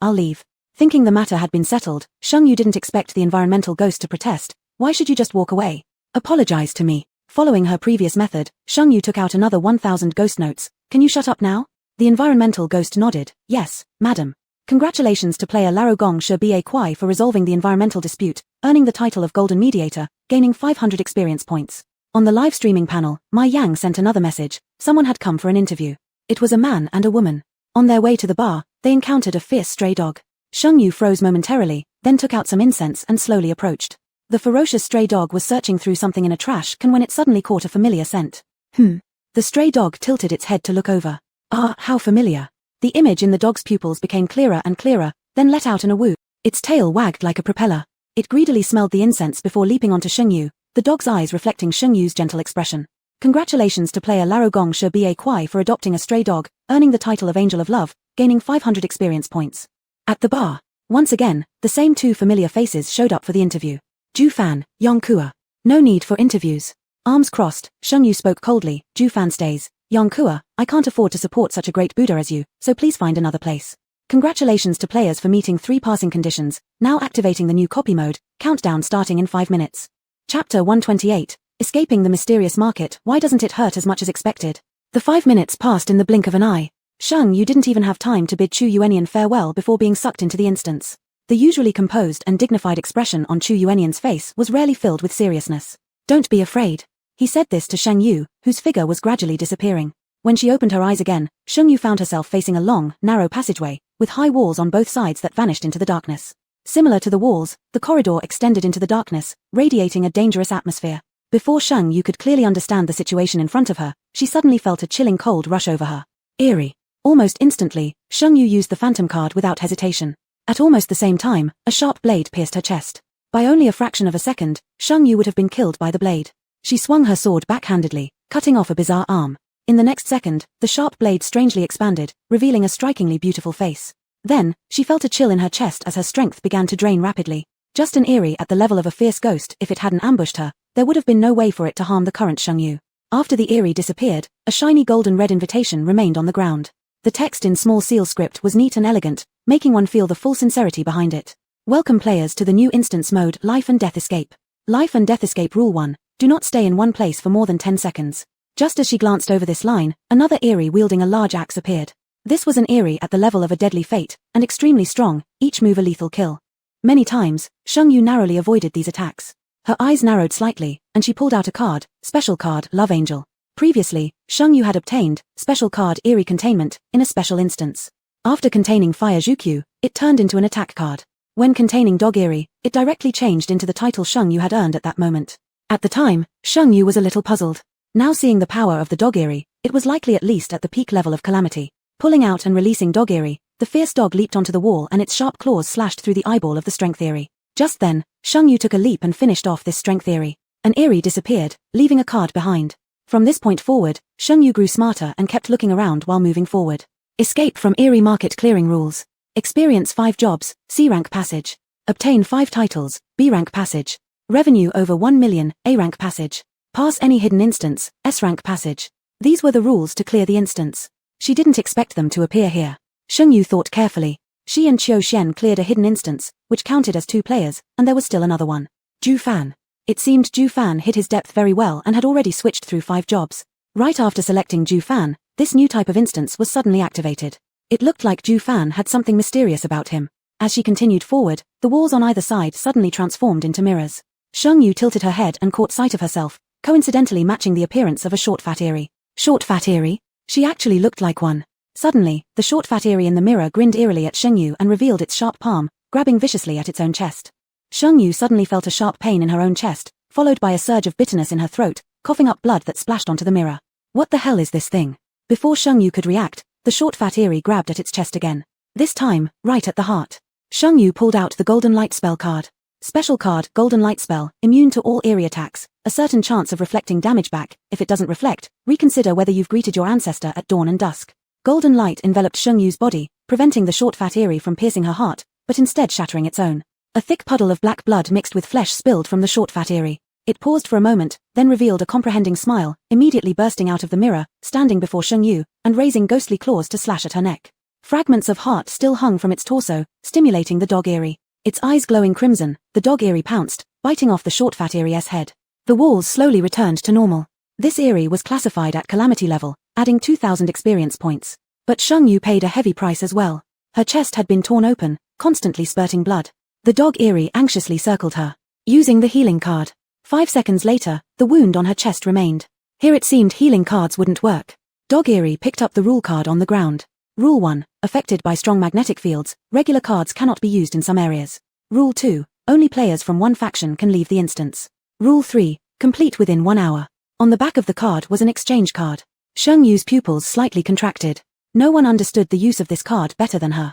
I'll leave. Thinking the matter had been settled, Sheng Yu didn't expect the environmental ghost to protest. Why should you just walk away? Apologize to me. Following her previous method, Sheng Yu took out another 1,000 ghost notes. Can you shut up now? The environmental ghost nodded. Yes, madam. Congratulations to player Larogong Shi Kwai for resolving the environmental dispute, earning the title of Golden Mediator, gaining 500 experience points. On the live streaming panel, Mai Yang sent another message. Someone had come for an interview. It was a man and a woman. On their way to the bar, they encountered a fierce stray dog. Sheng Yu froze momentarily, then took out some incense and slowly approached. The ferocious stray dog was searching through something in a trash can when it suddenly caught a familiar scent. The stray dog tilted its head to look over. Ah, how familiar. The image in the dog's pupils became clearer and clearer, then let out in a woo. Its tail wagged like a propeller. It greedily smelled the incense before leaping onto Sheng Yu, the dog's eyes reflecting Sheng Yu's gentle expression. Congratulations to player Larogong Shi Kwai for adopting a stray dog, earning the title of Angel of Love, gaining 500 experience points. At the bar, once again, the same two familiar faces showed up for the interview. Ju Fan, Yong Kua. No need for interviews. Arms crossed, Sheng Yu spoke coldly. Ju Fan stays. Yong Kua, I can't afford to support such a great Buddha as you, so please find another place. Congratulations to players for meeting 3 passing conditions, now activating the new copy mode, countdown starting in 5 minutes. Chapter 128, Escaping the Mysterious Market, Why Doesn't It Hurt as Much as Expected? The 5 minutes passed in the blink of an eye. Sheng Yu didn't even have time to bid Chu Yuanian farewell before being sucked into the instance. The usually composed and dignified expression on Chu Yuanian's face was rarely filled with seriousness. Don't be afraid. He said this to Sheng Yu, whose figure was gradually disappearing. When she opened her eyes again, Sheng Yu found herself facing a long, narrow passageway, with high walls on both sides that vanished into the darkness. Similar to the walls, the corridor extended into the darkness, radiating a dangerous atmosphere. Before Sheng Yu could clearly understand the situation in front of her, she suddenly felt a chilling cold rush over her. Eerie. Almost instantly, Sheng Yu used the phantom card without hesitation. At almost the same time, a sharp blade pierced her chest. By only a fraction of a second, Sheng Yu would have been killed by the blade. She swung her sword backhandedly, cutting off a bizarre arm. In the next second, the sharp blade strangely expanded, revealing a strikingly beautiful face. Then, she felt a chill in her chest as her strength began to drain rapidly. Just an eerie at the level of a fierce ghost. If it hadn't ambushed her, there would have been no way for it to harm the current Sheng Yu. After the eerie disappeared, a shiny golden-red invitation remained on the ground. The text in small seal script was neat and elegant, making one feel the full sincerity behind it. Welcome players to the new instance mode Life and Death Escape. Life and Death Escape Rule 1. Do not stay in one place for more than 10 seconds. Just as she glanced over this line, another Eerie wielding a large axe appeared. This was an Eerie at the level of a deadly fate, and extremely strong, each move a lethal kill. Many times, Sheng Yu narrowly avoided these attacks. Her eyes narrowed slightly, and she pulled out a card, special card, Love Angel. Previously, Sheng Yu had obtained, special card Eerie Containment, in a special instance. After containing Fire Zhukyu, it turned into an attack card. When containing Dog Eerie, it directly changed into the title Sheng Yu had earned at that moment. At the time, Sheng Yu was a little puzzled. Now seeing the power of the Dog Eerie, it was likely at least at the peak level of calamity. Pulling out and releasing Dog Eerie, the fierce dog leaped onto the wall and its sharp claws slashed through the eyeball of the Strength Eerie. Just then, Sheng Yu took a leap and finished off this Strength Eerie. An Eerie disappeared, leaving a card behind. From this point forward, Sheng Yu grew smarter and kept looking around while moving forward. Escape from Eerie Market Clearing Rules. Experience 5 jobs, C-Rank Passage. Obtain 5 titles, B-Rank Passage. Revenue over 1 million, A-Rank Passage. Pass any hidden instance, S-Rank Passage. These were the rules to clear the instance. She didn't expect them to appear here. Sheng Yu thought carefully. She and Qiu Xian cleared a hidden instance, which counted as 2 players, and there was still another one. Ju Fan. It seemed Ju Fan hid his depth very well and had already switched through 5 jobs. Right after selecting Ju Fan, this new type of instance was suddenly activated. It looked like Ju Fan had something mysterious about him. As she continued forward, the walls on either side suddenly transformed into mirrors. Sheng Yu tilted her head and caught sight of herself, coincidentally matching the appearance of a short fat Eerie. Short fat Eerie? She actually looked like one. Suddenly, the short fat Eerie in the mirror grinned eerily at Sheng Yu and revealed its sharp palm, grabbing viciously at its own chest. Sheng Yu suddenly felt a sharp pain in her own chest, followed by a surge of bitterness in her throat, coughing up blood that splashed onto the mirror. What the hell is this thing? Before Sheng Yu could react, the short fat Eerie grabbed at its chest again. This time, right at the heart. Sheng Yu pulled out the Golden Light Spell card. Special card, Golden Light Spell, immune to all Eerie attacks, a certain chance of reflecting damage back. If it doesn't reflect, reconsider whether you've greeted your ancestor at dawn and dusk. Golden light enveloped Sheng Yu's body, preventing the short fat Eerie from piercing her heart, but instead shattering its own. A thick puddle of black blood mixed with flesh spilled from the short fat Eerie. It paused for a moment, then revealed a comprehending smile, immediately bursting out of the mirror, standing before Sheng Yu, and raising ghostly claws to slash at her neck. Fragments of heart still hung from its torso, stimulating the dog Eerie. Its eyes glowing crimson, the dog Eerie pounced, biting off the short fat Eerie's head. The walls slowly returned to normal. This Eerie was classified at calamity level, adding 2,000 experience points. But Sheng Yu paid a heavy price as well. Her chest had been torn open, constantly spurting blood. The dog Eerie anxiously circled her, using the healing card. 5 seconds later, the wound on her chest remained. Here it seemed healing cards wouldn't work. Dog Eerie picked up the rule card on the ground. Rule 1, affected by strong magnetic fields, regular cards cannot be used in some areas. Rule 2, only players from one faction can leave the instance. Rule 3, complete within 1 hour. On the back of the card was an exchange card. Sheng Yu's pupils slightly contracted. No one understood the use of this card better than her.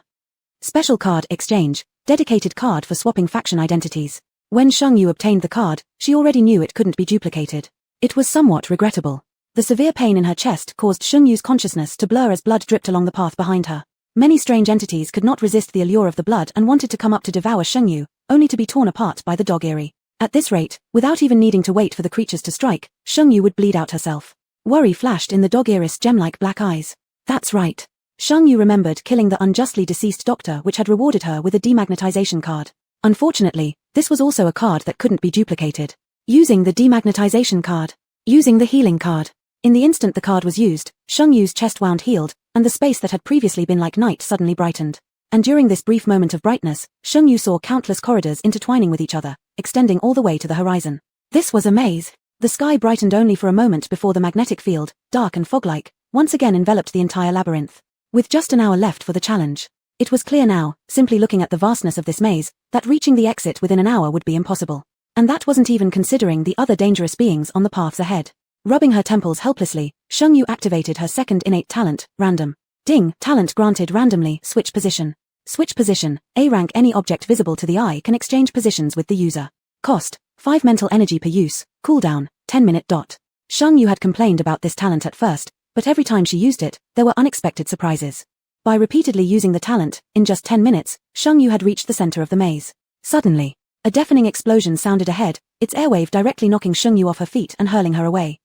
Special card exchange, dedicated card for swapping faction identities. When Sheng Yu obtained the card, she already knew it couldn't be duplicated. It was somewhat regrettable. The severe pain in her chest caused Sheng Yu's consciousness to blur as blood dripped along the path behind her. Many strange entities could not resist the allure of the blood and wanted to come up to devour Sheng Yu, only to be torn apart by the dog Eerie. At this rate, without even needing to wait for the creatures to strike, Sheng Yu would bleed out herself. Worry flashed in the dog Eerie's gem-like black eyes. That's right. Sheng Yu remembered killing the unjustly deceased doctor, which had rewarded her with a demagnetization card. Unfortunately, this was also a card that couldn't be duplicated. Using the demagnetization card. Using the healing card. In the instant the card was used, Sheng Yu's chest wound healed, and the space that had previously been like night suddenly brightened. And during this brief moment of brightness, Sheng Yu saw countless corridors intertwining with each other, extending all the way to the horizon. This was a maze. The sky brightened only for a moment before the magnetic field, dark and fog-like, once again enveloped the entire labyrinth. With just an hour left for the challenge. It was clear now, simply looking at the vastness of this maze, that reaching the exit within an hour would be impossible. And that wasn't even considering the other dangerous beings on the paths ahead. Rubbing her temples helplessly, Sheng Yu activated her second innate talent, random. Ding, talent granted randomly, switch position. Switch position, A rank. Any object visible to the eye can exchange positions with the user. Cost, 5 mental energy per use, cooldown, 10-minute. Sheng Yu had complained about this talent at first, but every time she used it, there were unexpected surprises. By repeatedly using the talent, in just 10 minutes, Sheng Yu had reached the center of the maze. Suddenly, a deafening explosion sounded ahead, its airwave directly knocking Sheng Yu off her feet and hurling her away.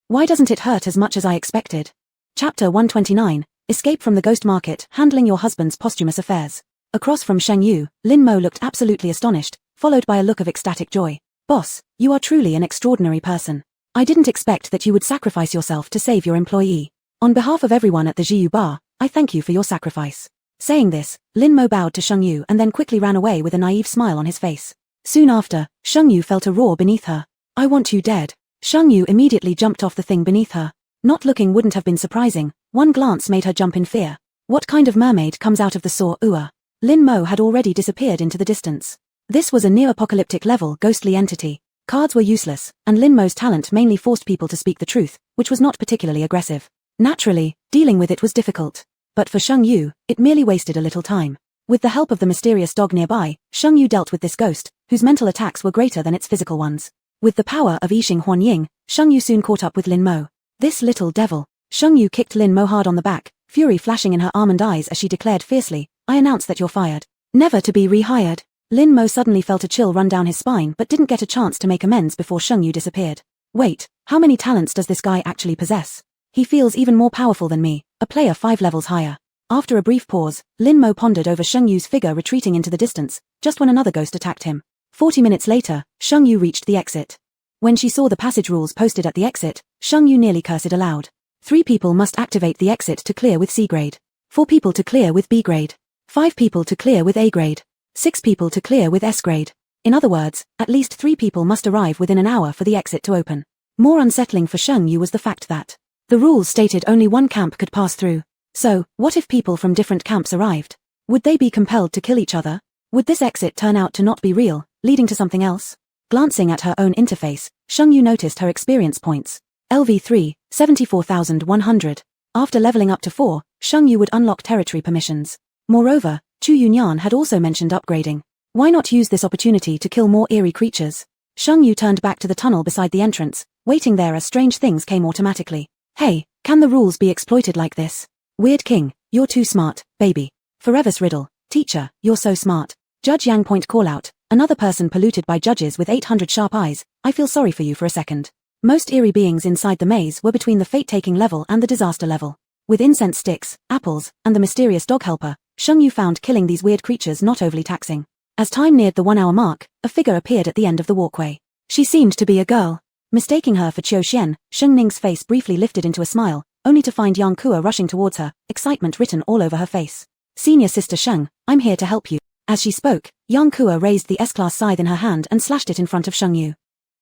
Why doesn't it hurt as much as I expected? Chapter 129, Escape from the Ghost Market, Handling Your Husband's Posthumous Affairs. Across from Sheng Yu, Lin Mo looked absolutely astonished, followed by a look of ecstatic joy. Boss, you are truly an extraordinary person. I didn't expect that you would sacrifice yourself to save your employee. On behalf of everyone at the Jiu Bar, I thank you for your sacrifice. Saying this, Lin Mo bowed to Sheng Yu and then quickly ran away with a naive smile on his face. Soon after, Sheng Yu felt a roar beneath her. I want you dead. Sheng Yu immediately jumped off the thing beneath her. Not looking wouldn't have been surprising, one glance made her jump in fear. What kind of mermaid comes out of the Saw Ua? Lin Mo had already disappeared into the distance. This was a near-apocalyptic level ghostly entity. Cards were useless, and Lin Mo's talent mainly forced people to speak the truth, which was not particularly aggressive. Naturally, dealing with it was difficult. But for Sheng Yu, it merely wasted a little time. With the help of the mysterious dog nearby, Sheng Yu dealt with this ghost, whose mental attacks were greater than its physical ones. With the power of Yixing Huan Ying, Sheng Yu soon caught up with Lin Mo. This little devil. Sheng Yu kicked Lin Mo hard on the back, fury flashing in her almond eyes as she declared fiercely, I announce that you're fired. Never to be rehired. Lin Mo suddenly felt a chill run down his spine but didn't get a chance to make amends before Sheng Yu disappeared. Wait, how many talents does this guy actually possess? He feels even more powerful than me, a player 5 levels higher. After a brief pause, Lin Mo pondered over Sheng Yu's figure retreating into the distance, just when another ghost attacked him. 40 minutes later, Sheng Yu reached the exit. When she saw the passage rules posted at the exit, Sheng Yu nearly cursed aloud. 3 people must activate the exit to clear with C grade. 4 people to clear with B grade. 5 people to clear with A grade. 6 people to clear with S grade. In other words, at least 3 people must arrive within an hour for the exit to open. More unsettling for Sheng Yu was the fact that the rules stated only one camp could pass through. So, what if people from different camps arrived? Would they be compelled to kill each other? Would this exit turn out to not be real, leading to something else? Glancing at her own interface, Sheng Yu noticed her experience points. LV3, 74,100. After leveling up to 4, Sheng Yu would unlock territory permissions. Moreover, Chu Yunyan had also mentioned upgrading. Why not use this opportunity to kill more eerie creatures? Sheng Yu turned back to the tunnel beside the entrance, waiting there as strange things came automatically. Hey, can the rules be exploited like this? Weird King, you're too smart, baby. Forever's Riddle, teacher, you're so smart. Judge Yang Point Callout, another person polluted by judges with 800 sharp eyes, I feel sorry for you for a second. Most eerie beings inside the maze were between the fate-taking level and the disaster level. With incense sticks, apples, and the mysterious dog helper, Sheng Yu found killing these weird creatures not overly taxing. As time neared the 1-hour mark, a figure appeared at the end of the walkway. She seemed to be a girl. Mistaking her for Qiu Xian, Sheng Ning's face briefly lifted into a smile, only to find Yang Kua rushing towards her, excitement written all over her face. Senior Sister Sheng, I'm here to help you. As she spoke, Yang Kua raised the S-class scythe in her hand and slashed it in front of Sheng Yu.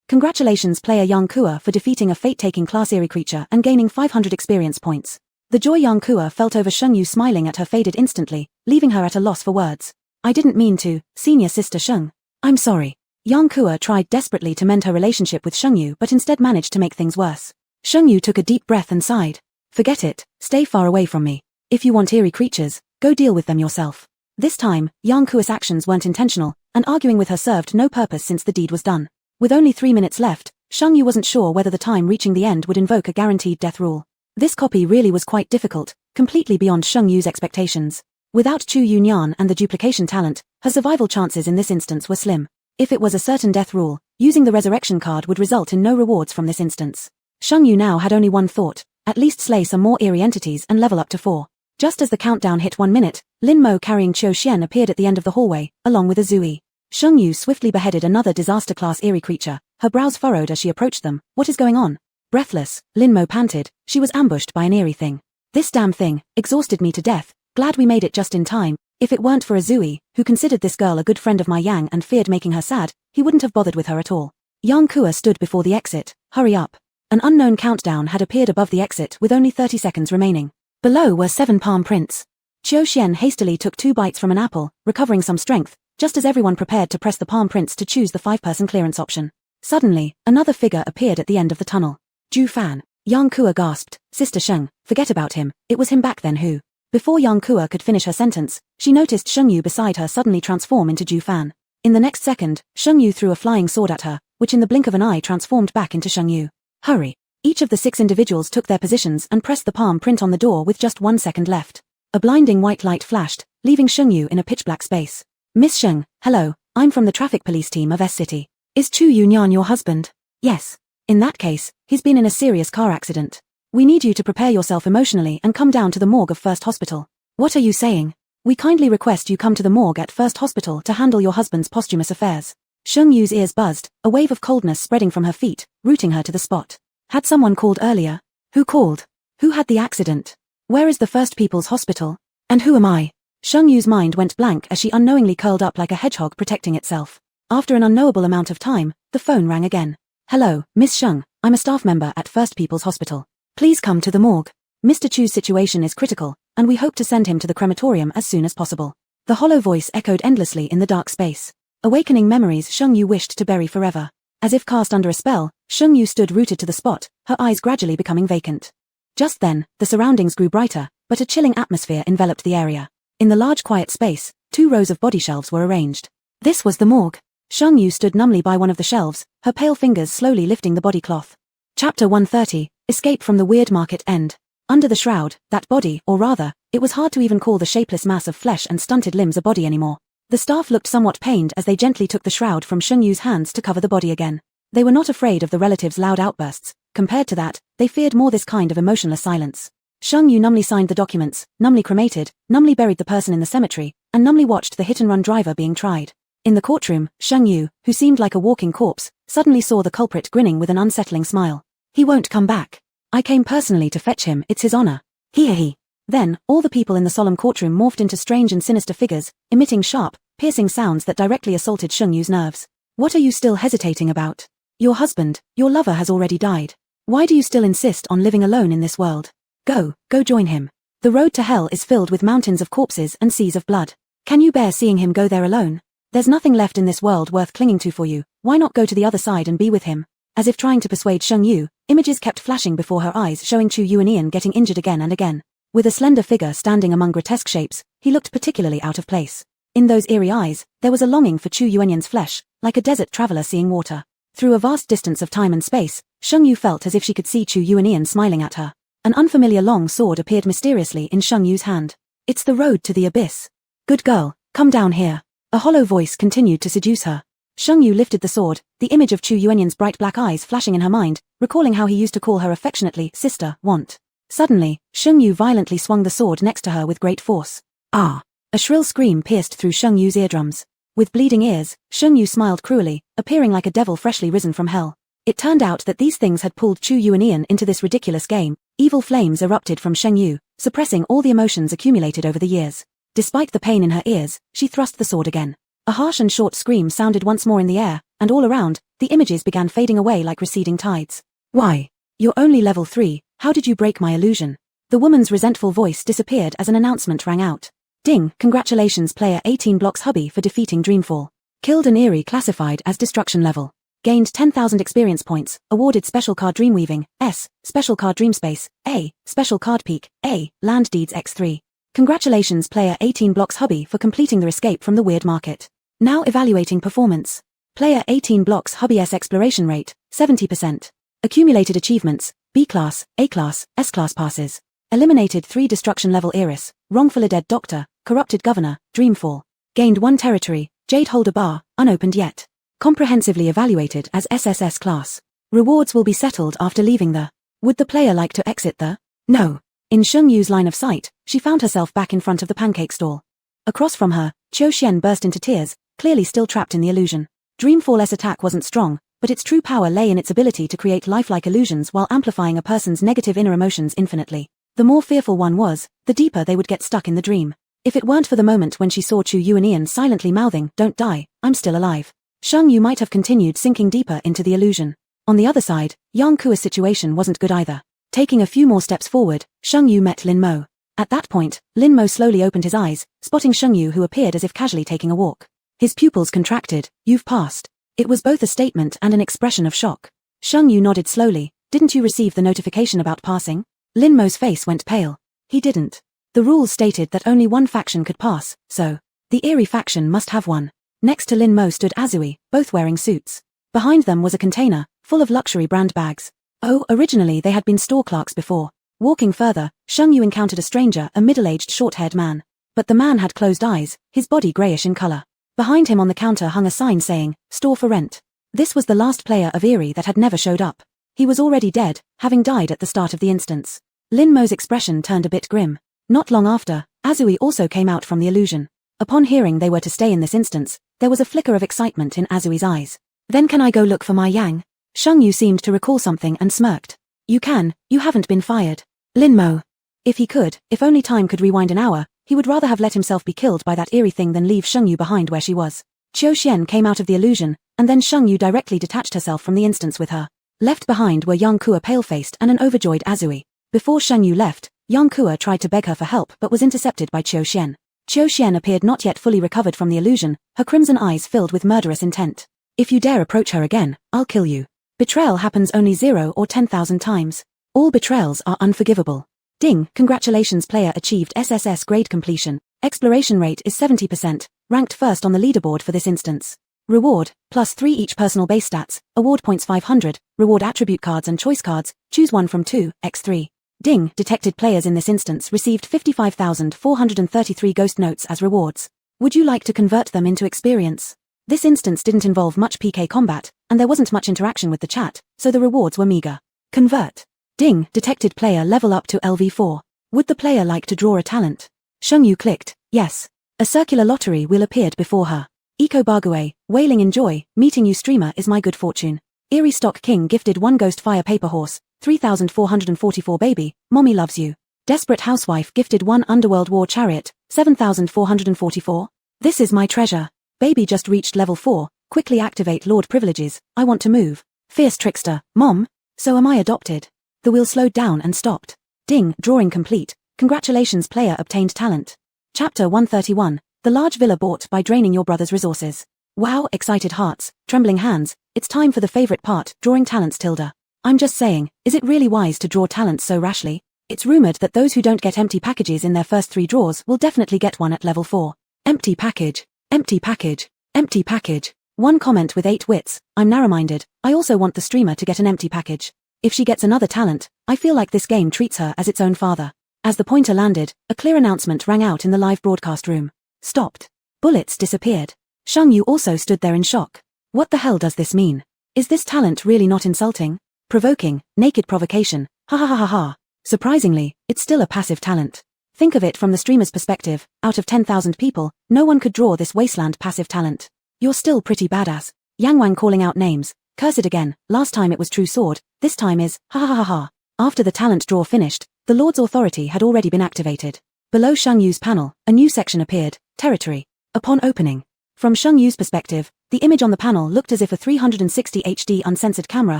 Congratulations player Yang Kua for defeating a fate-taking class eerie creature and gaining 500 experience points. The joy Yang Kua felt over Sheng Yu smiling at her faded instantly, leaving her at a loss for words. I didn't mean to, Senior Sister Sheng. I'm sorry. Yang Kua tried desperately to mend her relationship with Sheng Yu but instead managed to make things worse. Sheng Yu took a deep breath and sighed. Forget it, stay far away from me. If you want eerie creatures, go deal with them yourself. This time, Yang Kua's actions weren't intentional, and arguing with her served no purpose since the deed was done. With only 3 minutes left, Sheng Yu wasn't sure whether the time reaching the end would invoke a guaranteed death rule. This copy really was quite difficult, completely beyond Sheng Yu's expectations. Without Chu Yunyan and the duplication talent, her survival chances in this instance were slim. If it was a certain death rule, using the resurrection card would result in no rewards from this instance. Sheng Yu now had only one thought, at least slay some more eerie entities and level up to 4. Just as the countdown hit 1 minute, Lin Mo carrying Qiu Xian appeared at the end of the hallway, along with a Zui. Sheng Yu swiftly beheaded another disaster-class eerie creature, her brows furrowed as she approached them. What is going on? Breathless, Lin Mo panted, she was ambushed by an eerie thing. This damn thing, exhausted me to death, glad we made it just in time. If it weren't for a Zui, who considered this girl a good friend of my Yang and feared making her sad, he wouldn't have bothered with her at all. Yang Kua stood before the exit. Hurry up. An unknown countdown had appeared above the exit with only 30 seconds remaining. Below were 7 palm prints. Qiu Xian hastily took 2 bites from an apple, recovering some strength, just as everyone prepared to press the palm prints to choose the 5-person clearance option. Suddenly, another figure appeared at the end of the tunnel. Ju Fan. Yang Kua gasped, Sister Sheng, forget about him, it was him back then who. Before Yang Kua could finish her sentence, she noticed Sheng Yu beside her suddenly transform into Ju Fan. In the next second, Sheng Yu threw a flying sword at her, which in the blink of an eye transformed back into Sheng Yu. Hurry. Each of the 6 individuals took their positions and pressed the palm print on the door with just 1 second left. A blinding white light flashed, leaving Sheng Yu in a pitch-black space. Miss Sheng, hello, I'm from the traffic police team of S-City. Is Chu Yunyan your husband? Yes. In that case, he's been in a serious car accident. We need you to prepare yourself emotionally and come down to the morgue of First Hospital. What are you saying? We kindly request you come to the morgue at First Hospital to handle your husband's posthumous affairs. Sheng Yu's ears buzzed, a wave of coldness spreading from her feet, rooting her to the spot. Had someone called earlier? Who called? Who had the accident? Where is the First People's Hospital? And who am I? Sheng Yu's mind went blank as she unknowingly curled up like a hedgehog protecting itself. After an unknowable amount of time, the phone rang again. Hello, Miss Sheng, I'm a staff member at First People's Hospital. Please come to the morgue. Mr. Chu's situation is critical, and we hope to send him to the crematorium as soon as possible. The hollow voice echoed endlessly in the dark space. Awakening memories Sheng Yu wished to bury forever. As if cast under a spell, Sheng Yu stood rooted to the spot, her eyes gradually becoming vacant. Just then, the surroundings grew brighter, but a chilling atmosphere enveloped the area. In the large quiet space, 2 rows of body shelves were arranged. This was the morgue. Sheng Yu stood numbly by one of the shelves, her pale fingers slowly lifting the body cloth. Chapter 130, Escape from the Weird Market End. Under the shroud, that body, or rather, it was hard to even call the shapeless mass of flesh and stunted limbs a body anymore. The staff looked somewhat pained as they gently took the shroud from Sheng Yu's hands to cover the body again. They were not afraid of the relatives' loud outbursts. Compared to that, they feared more this kind of emotionless silence. Sheng Yu numbly signed the documents, numbly cremated, numbly buried the person in the cemetery, and numbly watched the hit-and-run driver being tried. In the courtroom, Sheng Yu, who seemed like a walking corpse, suddenly saw the culprit grinning with an unsettling smile. He won't come back. I came personally to fetch him, it's his honor. He. Then, all the people in the solemn courtroom morphed into strange and sinister figures, emitting sharp, piercing sounds that directly assaulted Sheng Yu's nerves. What are you still hesitating about? Your husband, your lover has already died. Why do you still insist on living alone in this world? Go join him. The road to hell is filled with mountains of corpses and seas of blood. Can you bear seeing him go there alone? There's nothing left in this world worth clinging to for you, why not go to the other side and be with him? As if trying to persuade Sheng Yu, Images kept flashing before her eyes, showing Chu Yuanian getting injured again and again. With a slender figure standing among grotesque shapes, he looked particularly out of place. In those eerie eyes, there was a longing for Chu Yuanian's flesh, like a desert traveler seeing water. Through a vast distance of time and space, Sheng Yu felt as if she could see Chu Yuanian smiling at her. An unfamiliar long sword appeared mysteriously in Sheng Yu's hand. It's the road to the abyss. Good girl, come down here. A hollow voice continued to seduce her. Sheng Yu lifted the sword, the image of Chu Yuanian's bright black eyes flashing in her mind, recalling how he used to call her affectionately, sister, want. Suddenly, Sheng Yu violently swung the sword next to her with great force. Ah! A shrill scream pierced through Sheng Yu's eardrums. With bleeding ears, Sheng Yu smiled cruelly, appearing like a devil freshly risen from hell. It turned out that these things had pulled Chu Yuanian into this ridiculous game. Evil flames erupted from Sheng Yu, suppressing all the emotions accumulated over the years. Despite the pain in her ears, she thrust the sword again. A harsh and short scream sounded once more in the air, and all around, the images began fading away like receding tides. Why? You're only level 3, how did you break my illusion? The woman's resentful voice disappeared as an announcement rang out. Ding, congratulations player 18 blocks hubby for defeating Dreamfall. Killed an Eerie classified as destruction level. Gained 10,000 experience points, awarded special card Dreamweaving, S, special card Dreamspace, A, special card Peak, A, Land Deeds X3. Congratulations player 18 blocks hubby for completing the escape from the weird market. Now evaluating performance. Player 18 blocks hubby's exploration rate, 70%. Accumulated achievements, B class, A class, S class passes. Eliminated 3 destruction level Eris, wrongfully dead doctor, corrupted governor, Dreamfall. Gained 1 territory, Jade Holder Bar, unopened yet. Comprehensively evaluated as SSS class. Rewards will be settled after leaving the. Would the player like to exit the? No. In Sheng Yu's line of sight, she found herself back in front of the pancake stall. Across from her, Qiu Xian burst into tears, clearly still trapped in the illusion. Dreamfall's attack wasn't strong, but its true power lay in its ability to create lifelike illusions while amplifying a person's negative inner emotions infinitely. The more fearful one was, the deeper they would get stuck in the dream. If it weren't for the moment when she saw Chu Yuanian silently mouthing, "Don't die, I'm still alive," Sheng Yu might have continued sinking deeper into the illusion. On the other side, Yang Kua's situation wasn't good either. Taking a few more steps forward, Sheng Yu met Lin Mo. At that point, Lin Mo slowly opened his eyes, spotting Sheng Yu who appeared as if casually taking a walk. His pupils contracted. "You've passed." It was both a statement and an expression of shock. Sheng Yu nodded slowly. "Didn't you receive the notification about passing?" Lin Mo's face went pale. He didn't. The rules stated that only one faction could pass, so the Eerie faction must have one. Next to Lin Mo stood Azui, both wearing suits. Behind them was a container, full of luxury brand bags. Oh, originally they had been store clerks before. Walking further, Sheng Yu encountered a stranger, a middle-aged short-haired man. But the man had closed eyes, his body greyish in color. Behind him on the counter hung a sign saying, "Store for rent." This was the last player of Eerie that had never showed up. He was already dead, having died at the start of the instance. Lin Mo's expression turned a bit grim. Not long after, Azui also came out from the illusion. Upon hearing they were to stay in this instance, there was a flicker of excitement in Azui's eyes. "Then can I go look for my Yang?" Sheng Yu seemed to recall something and smirked. "You can, you haven't been fired." Lin Mo. If he could, if only time could rewind an hour, he would rather have let himself be killed by that eerie thing than leave Sheng Yu behind where she was. Qiu Xian came out of the illusion, and then Sheng Yu directly detached herself from the instance with her. Left behind were Yang Kua pale-faced and an overjoyed Azui. Before Sheng Yu left, Yang Kua tried to beg her for help but was intercepted by Qiu Xian. Qiu Xian appeared not yet fully recovered from the illusion, her crimson eyes filled with murderous intent. "If you dare approach her again, I'll kill you." Betrayal happens only 0 or 10,000 times. All betrayals are unforgivable. Ding, congratulations player achieved SSS grade completion. Exploration rate is 70%, ranked first on the leaderboard for this instance. Reward, +3 each personal base stats, award points 500, reward attribute cards and choice cards, choose one from 2, x3. Ding, detected players in this instance received 55,433 ghost notes as rewards. Would you like to convert them into experience? This instance didn't involve much PK combat, and there wasn't much interaction with the chat, so the rewards were meager. Convert. Ding, detected player level up to LV4. Would the player like to draw a talent? Sheng Yu clicked, yes. A circular lottery wheel appeared before her. Eco Bargaway, wailing in joy, meeting you streamer is my good fortune. Eerie Stock King gifted 1 Ghost Fire Paper Horse, 3,444 baby, mommy loves you. Desperate Housewife gifted 1 Underworld War Chariot, 7,444. This is my treasure. Baby just reached level 4, quickly activate Lord Privileges, I want to move. Fierce Trickster, Mom? So am I adopted? The wheel slowed down and stopped. Ding, drawing complete. Congratulations player obtained talent. Chapter 131, the large villa bought by draining your brother's resources. Wow, excited hearts, trembling hands, it's time for the favorite part, drawing talents tilde. I'm just saying, is it really wise to draw talents so rashly? It's rumored that those who don't get empty packages in their first 3 draws will definitely get one at level 4. Empty package. Empty package. Empty package. One comment with 8 wits. I'm narrow-minded. I also want the streamer to get an empty package. If she gets another talent, I feel like this game treats her as its own father. As the pointer landed, a clear announcement rang out in the live broadcast room. Stopped. Bullets disappeared. Shang Yu also stood there in shock. What the hell does this mean? Is this talent really not insulting? Provoking, naked provocation, ha ha ha ha ha. Surprisingly, it's still a passive talent. Think of it from the streamer's perspective, out of 10,000 people, no one could draw this wasteland passive talent. You're still pretty badass. Yang Wang calling out names. Curse it again, last time it was true sword, this time is, ha ha ha ha. After the talent draw finished, the Lord's authority had already been activated. Below Shang Yu's panel, a new section appeared, territory. Upon opening. From Shang Yu's perspective, the image on the panel looked as if a 360 HD uncensored camera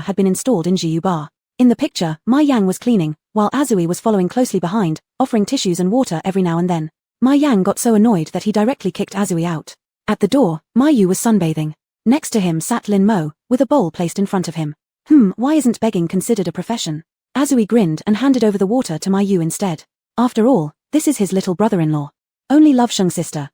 had been installed in Jiyu Bar. In the picture, Mai Yang was cleaning, while Azui was following closely behind, offering tissues and water every now and then. Mai Yang got so annoyed that he directly kicked Azui out. At the door, Mai Yu was sunbathing. Next to him sat Lin Mo, with a bowl placed in front of him. Why isn't begging considered a profession? Azui grinned and handed over the water to Mai Yu instead. After all, this is his little brother-in-law. Only love Sheng sister,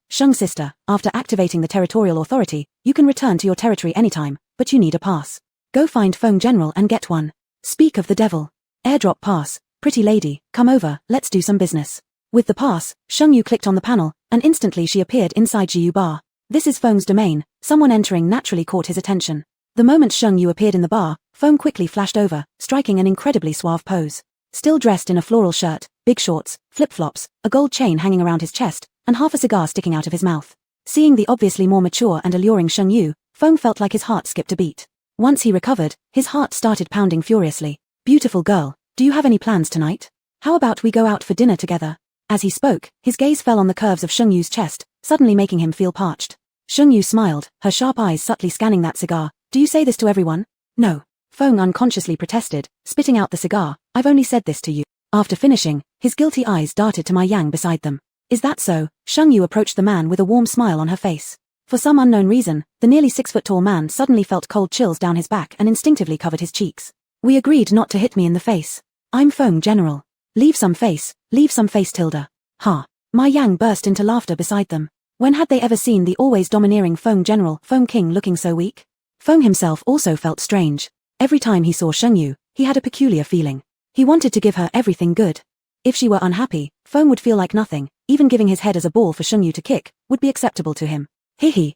after activating the territorial authority, you can return to your territory anytime, but you need a pass. Go find Feng General and get one. Speak of the devil. Airdrop pass, pretty lady, come over, let's do some business. With the pass, Sheng Yu clicked on the panel, and instantly she appeared inside Jiyu Bar. This is Feng's domain, someone entering naturally caught his attention. The moment Sheng Yu appeared in the bar, Feng quickly flashed over, striking an incredibly suave pose. Still dressed in a floral shirt, big shorts, flip-flops, a gold chain hanging around his chest, and half a cigar sticking out of his mouth. Seeing the obviously more mature and alluring Sheng Yu, Feng felt like his heart skipped a beat. Once he recovered, his heart started pounding furiously. Beautiful girl, do you have any plans tonight? How about we go out for dinner together? As he spoke, his gaze fell on the curves of Sheng Yu's chest, suddenly making him feel parched. Sheng Yu smiled, her sharp eyes subtly scanning that cigar. Do you say this to everyone? No. Feng unconsciously protested, spitting out the cigar. I've only said this to you. After finishing, his guilty eyes darted to Mai Yang beside them. Is that so? Sheng Yu approached the man with a warm smile on her face. For some unknown reason, the nearly 6-foot-tall man suddenly felt cold chills down his back and instinctively covered his cheeks. We agreed not to hit me in the face. I'm Feng General. Leave some face tilde. Ha. Mai Yang burst into laughter beside them. When had they ever seen the always domineering Feng General, Feng King looking so weak? Feng himself also felt strange. Every time he saw Sheng Yu, he had a peculiar feeling. He wanted to give her everything good. If she were unhappy, Feng would feel like nothing, even giving his head as a ball for Sheng Yu to kick, would be acceptable to him.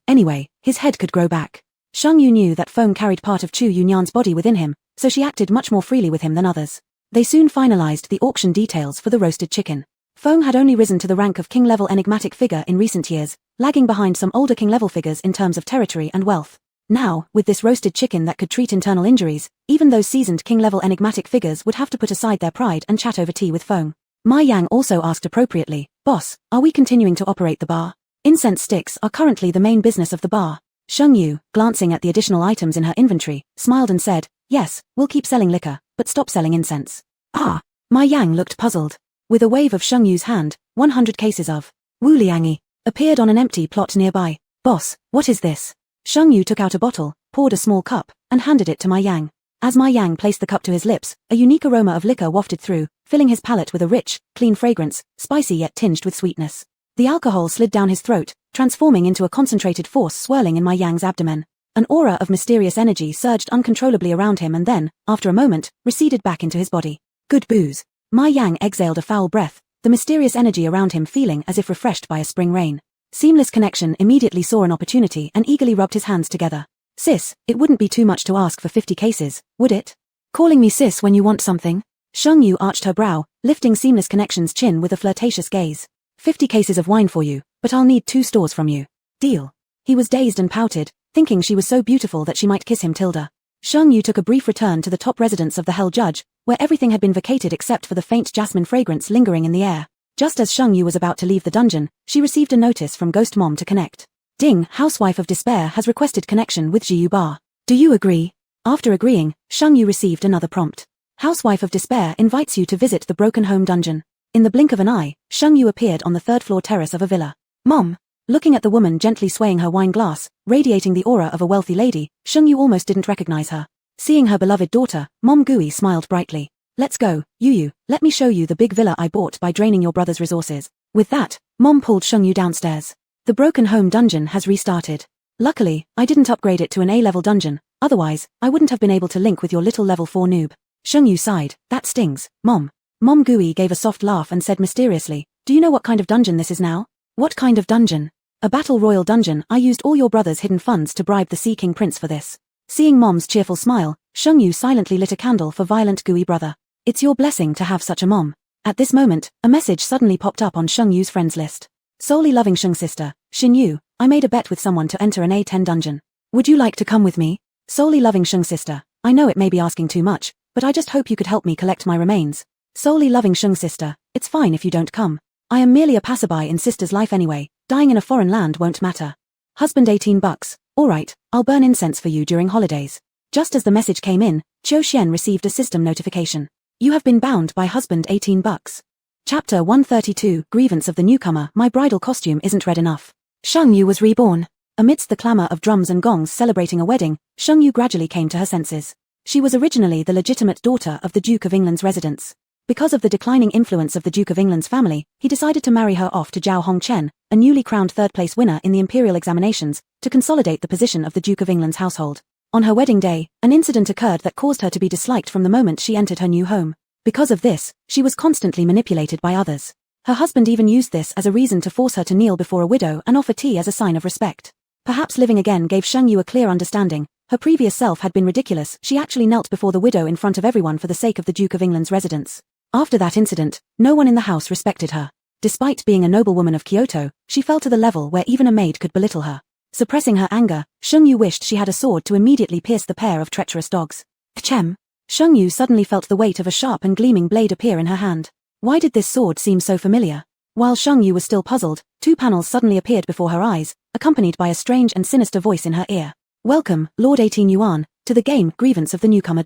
Anyway, his head could grow back. Sheng Yu knew that Feng carried part of Chu Yunyan's body within him, so she acted much more freely with him than others. They soon finalized the auction details for the roasted chicken. Feng had only risen to the rank of king-level enigmatic figure in recent years, lagging behind some older king-level figures in terms of territory and wealth. Now, with this roasted chicken that could treat internal injuries, even those seasoned king-level enigmatic figures would have to put aside their pride and chat over tea with Feng. Mai Yang also asked appropriately, Boss, are we continuing to operate the bar? Incense sticks are currently the main business of the bar. Sheng Yu, glancing at the additional items in her inventory, smiled and said, Yes, we'll keep selling liquor, but stop selling incense. Ah! Mai Yang looked puzzled. With a wave of Sheng Yu's hand, 100 cases of Wu Liangi appeared on an empty plot nearby. Boss, what is this? Sheng Yu took out a bottle, poured a small cup, and handed it to Mai Yang. As Mai Yang placed the cup to his lips, a unique aroma of liquor wafted through, filling his palate with a rich, clean fragrance, spicy yet tinged with sweetness. The alcohol slid down his throat, transforming into a concentrated force swirling in Mai Yang's abdomen. An aura of mysterious energy surged uncontrollably around him and then, after a moment, receded back into his body. Good booze. Mai Yang exhaled a foul breath, the mysterious energy around him feeling as if refreshed by a spring rain. Seamless Connection immediately saw an opportunity and eagerly rubbed his hands together. Sis, it wouldn't be too much to ask for 50 cases, would it? Calling me sis when you want something? Sheng Yu arched her brow, lifting Seamless Connection's chin with a flirtatious gaze. 50 cases of wine for you, but I'll need 2 stores from you. Deal. He was dazed and pouted, thinking she was so beautiful that she might kiss him tilde. Sheng Yu took a brief return to the top residence of the Hell Judge, where everything had been vacated except for the faint jasmine fragrance lingering in the air. Just as Sheng Yu was about to leave the dungeon, she received a notice from Ghost Mom to connect. Ding, Housewife of Despair has requested connection with Jiyu Bar. Do you agree? After agreeing, Sheng Yu received another prompt. Housewife of Despair invites you to visit the Broken Home Dungeon. In the blink of an eye, Sheng Yu appeared on the 3rd-floor terrace of a villa. Mom! Looking at the woman gently swaying her wine glass, radiating the aura of a wealthy lady, Sheng Yu almost didn't recognize her. Seeing her beloved daughter, Mom Gooey smiled brightly. Let's go, Yu. Let me show you the big villa I bought by draining your brother's resources. With that, Mom pulled Shungyu downstairs. The broken home dungeon has restarted. Luckily, I didn't upgrade it to an A-level dungeon, otherwise, I wouldn't have been able to link with your little level 4 noob. Shungyu sighed. That stings, Mom. Mom Gooey gave a soft laugh and said mysteriously, do you know what kind of dungeon this is now? What kind of dungeon? A battle royal dungeon. I used all your brother's hidden funds to bribe the Sea King Prince for this. Seeing Mom's cheerful smile, Shungyu silently lit a candle for violent Gooey brother. It's your blessing to have such a mom. At this moment, a message suddenly popped up on Shungyu's friends list. Solely loving Shung sister, Xinyu, I made a bet with someone to enter an A10 dungeon. Would you like to come with me? Solely loving Shung sister, I know it may be asking too much, but I just hope you could help me collect my remains. Solely loving Shung sister, it's fine if you don't come. I am merely a passerby in sister's life anyway, dying in a foreign land won't matter. Husband $18, alright, I'll burn incense for you during holidays. Just as the message came in, Qiu Xian received a system notification. You have been bound by husband $18. Chapter 132, Grievance of the Newcomer. My bridal costume isn't red enough. Shungyu was reborn. Amidst the clamor of drums and gongs celebrating a wedding, Shungyu gradually came to her senses. She was originally the legitimate daughter of the Duke of England's residence. Because of the declining influence of the Duke of England's family, he decided to marry her off to Zhao Hongchen, a newly crowned third-place winner in the imperial examinations, to consolidate the position of the Duke of England's household. On her wedding day, an incident occurred that caused her to be disliked from the moment she entered her new home. Because of this, she was constantly manipulated by others. Her husband even used this as a reason to force her to kneel before a widow and offer tea as a sign of respect. Perhaps living again gave Shungyu a clear understanding. Her previous self had been ridiculous. She actually knelt before the widow in front of everyone for the sake of the Duke of England's residence. After that incident, no one in the house respected her. Despite being a noblewoman of Kyoto, she fell to the level where even a maid could belittle her. Suppressing her anger, Shungyu wished she had a sword to immediately pierce the pair of treacherous dogs. Kchem! Shungyu suddenly felt the weight of a sharp and gleaming blade appear in her hand. Why did this sword seem so familiar? While Shungyu was still puzzled, 2 panels suddenly appeared before her eyes, accompanied by a strange and sinister voice in her ear. Welcome, Lord 18 Yuan, to the game Grievance of the Newcomer.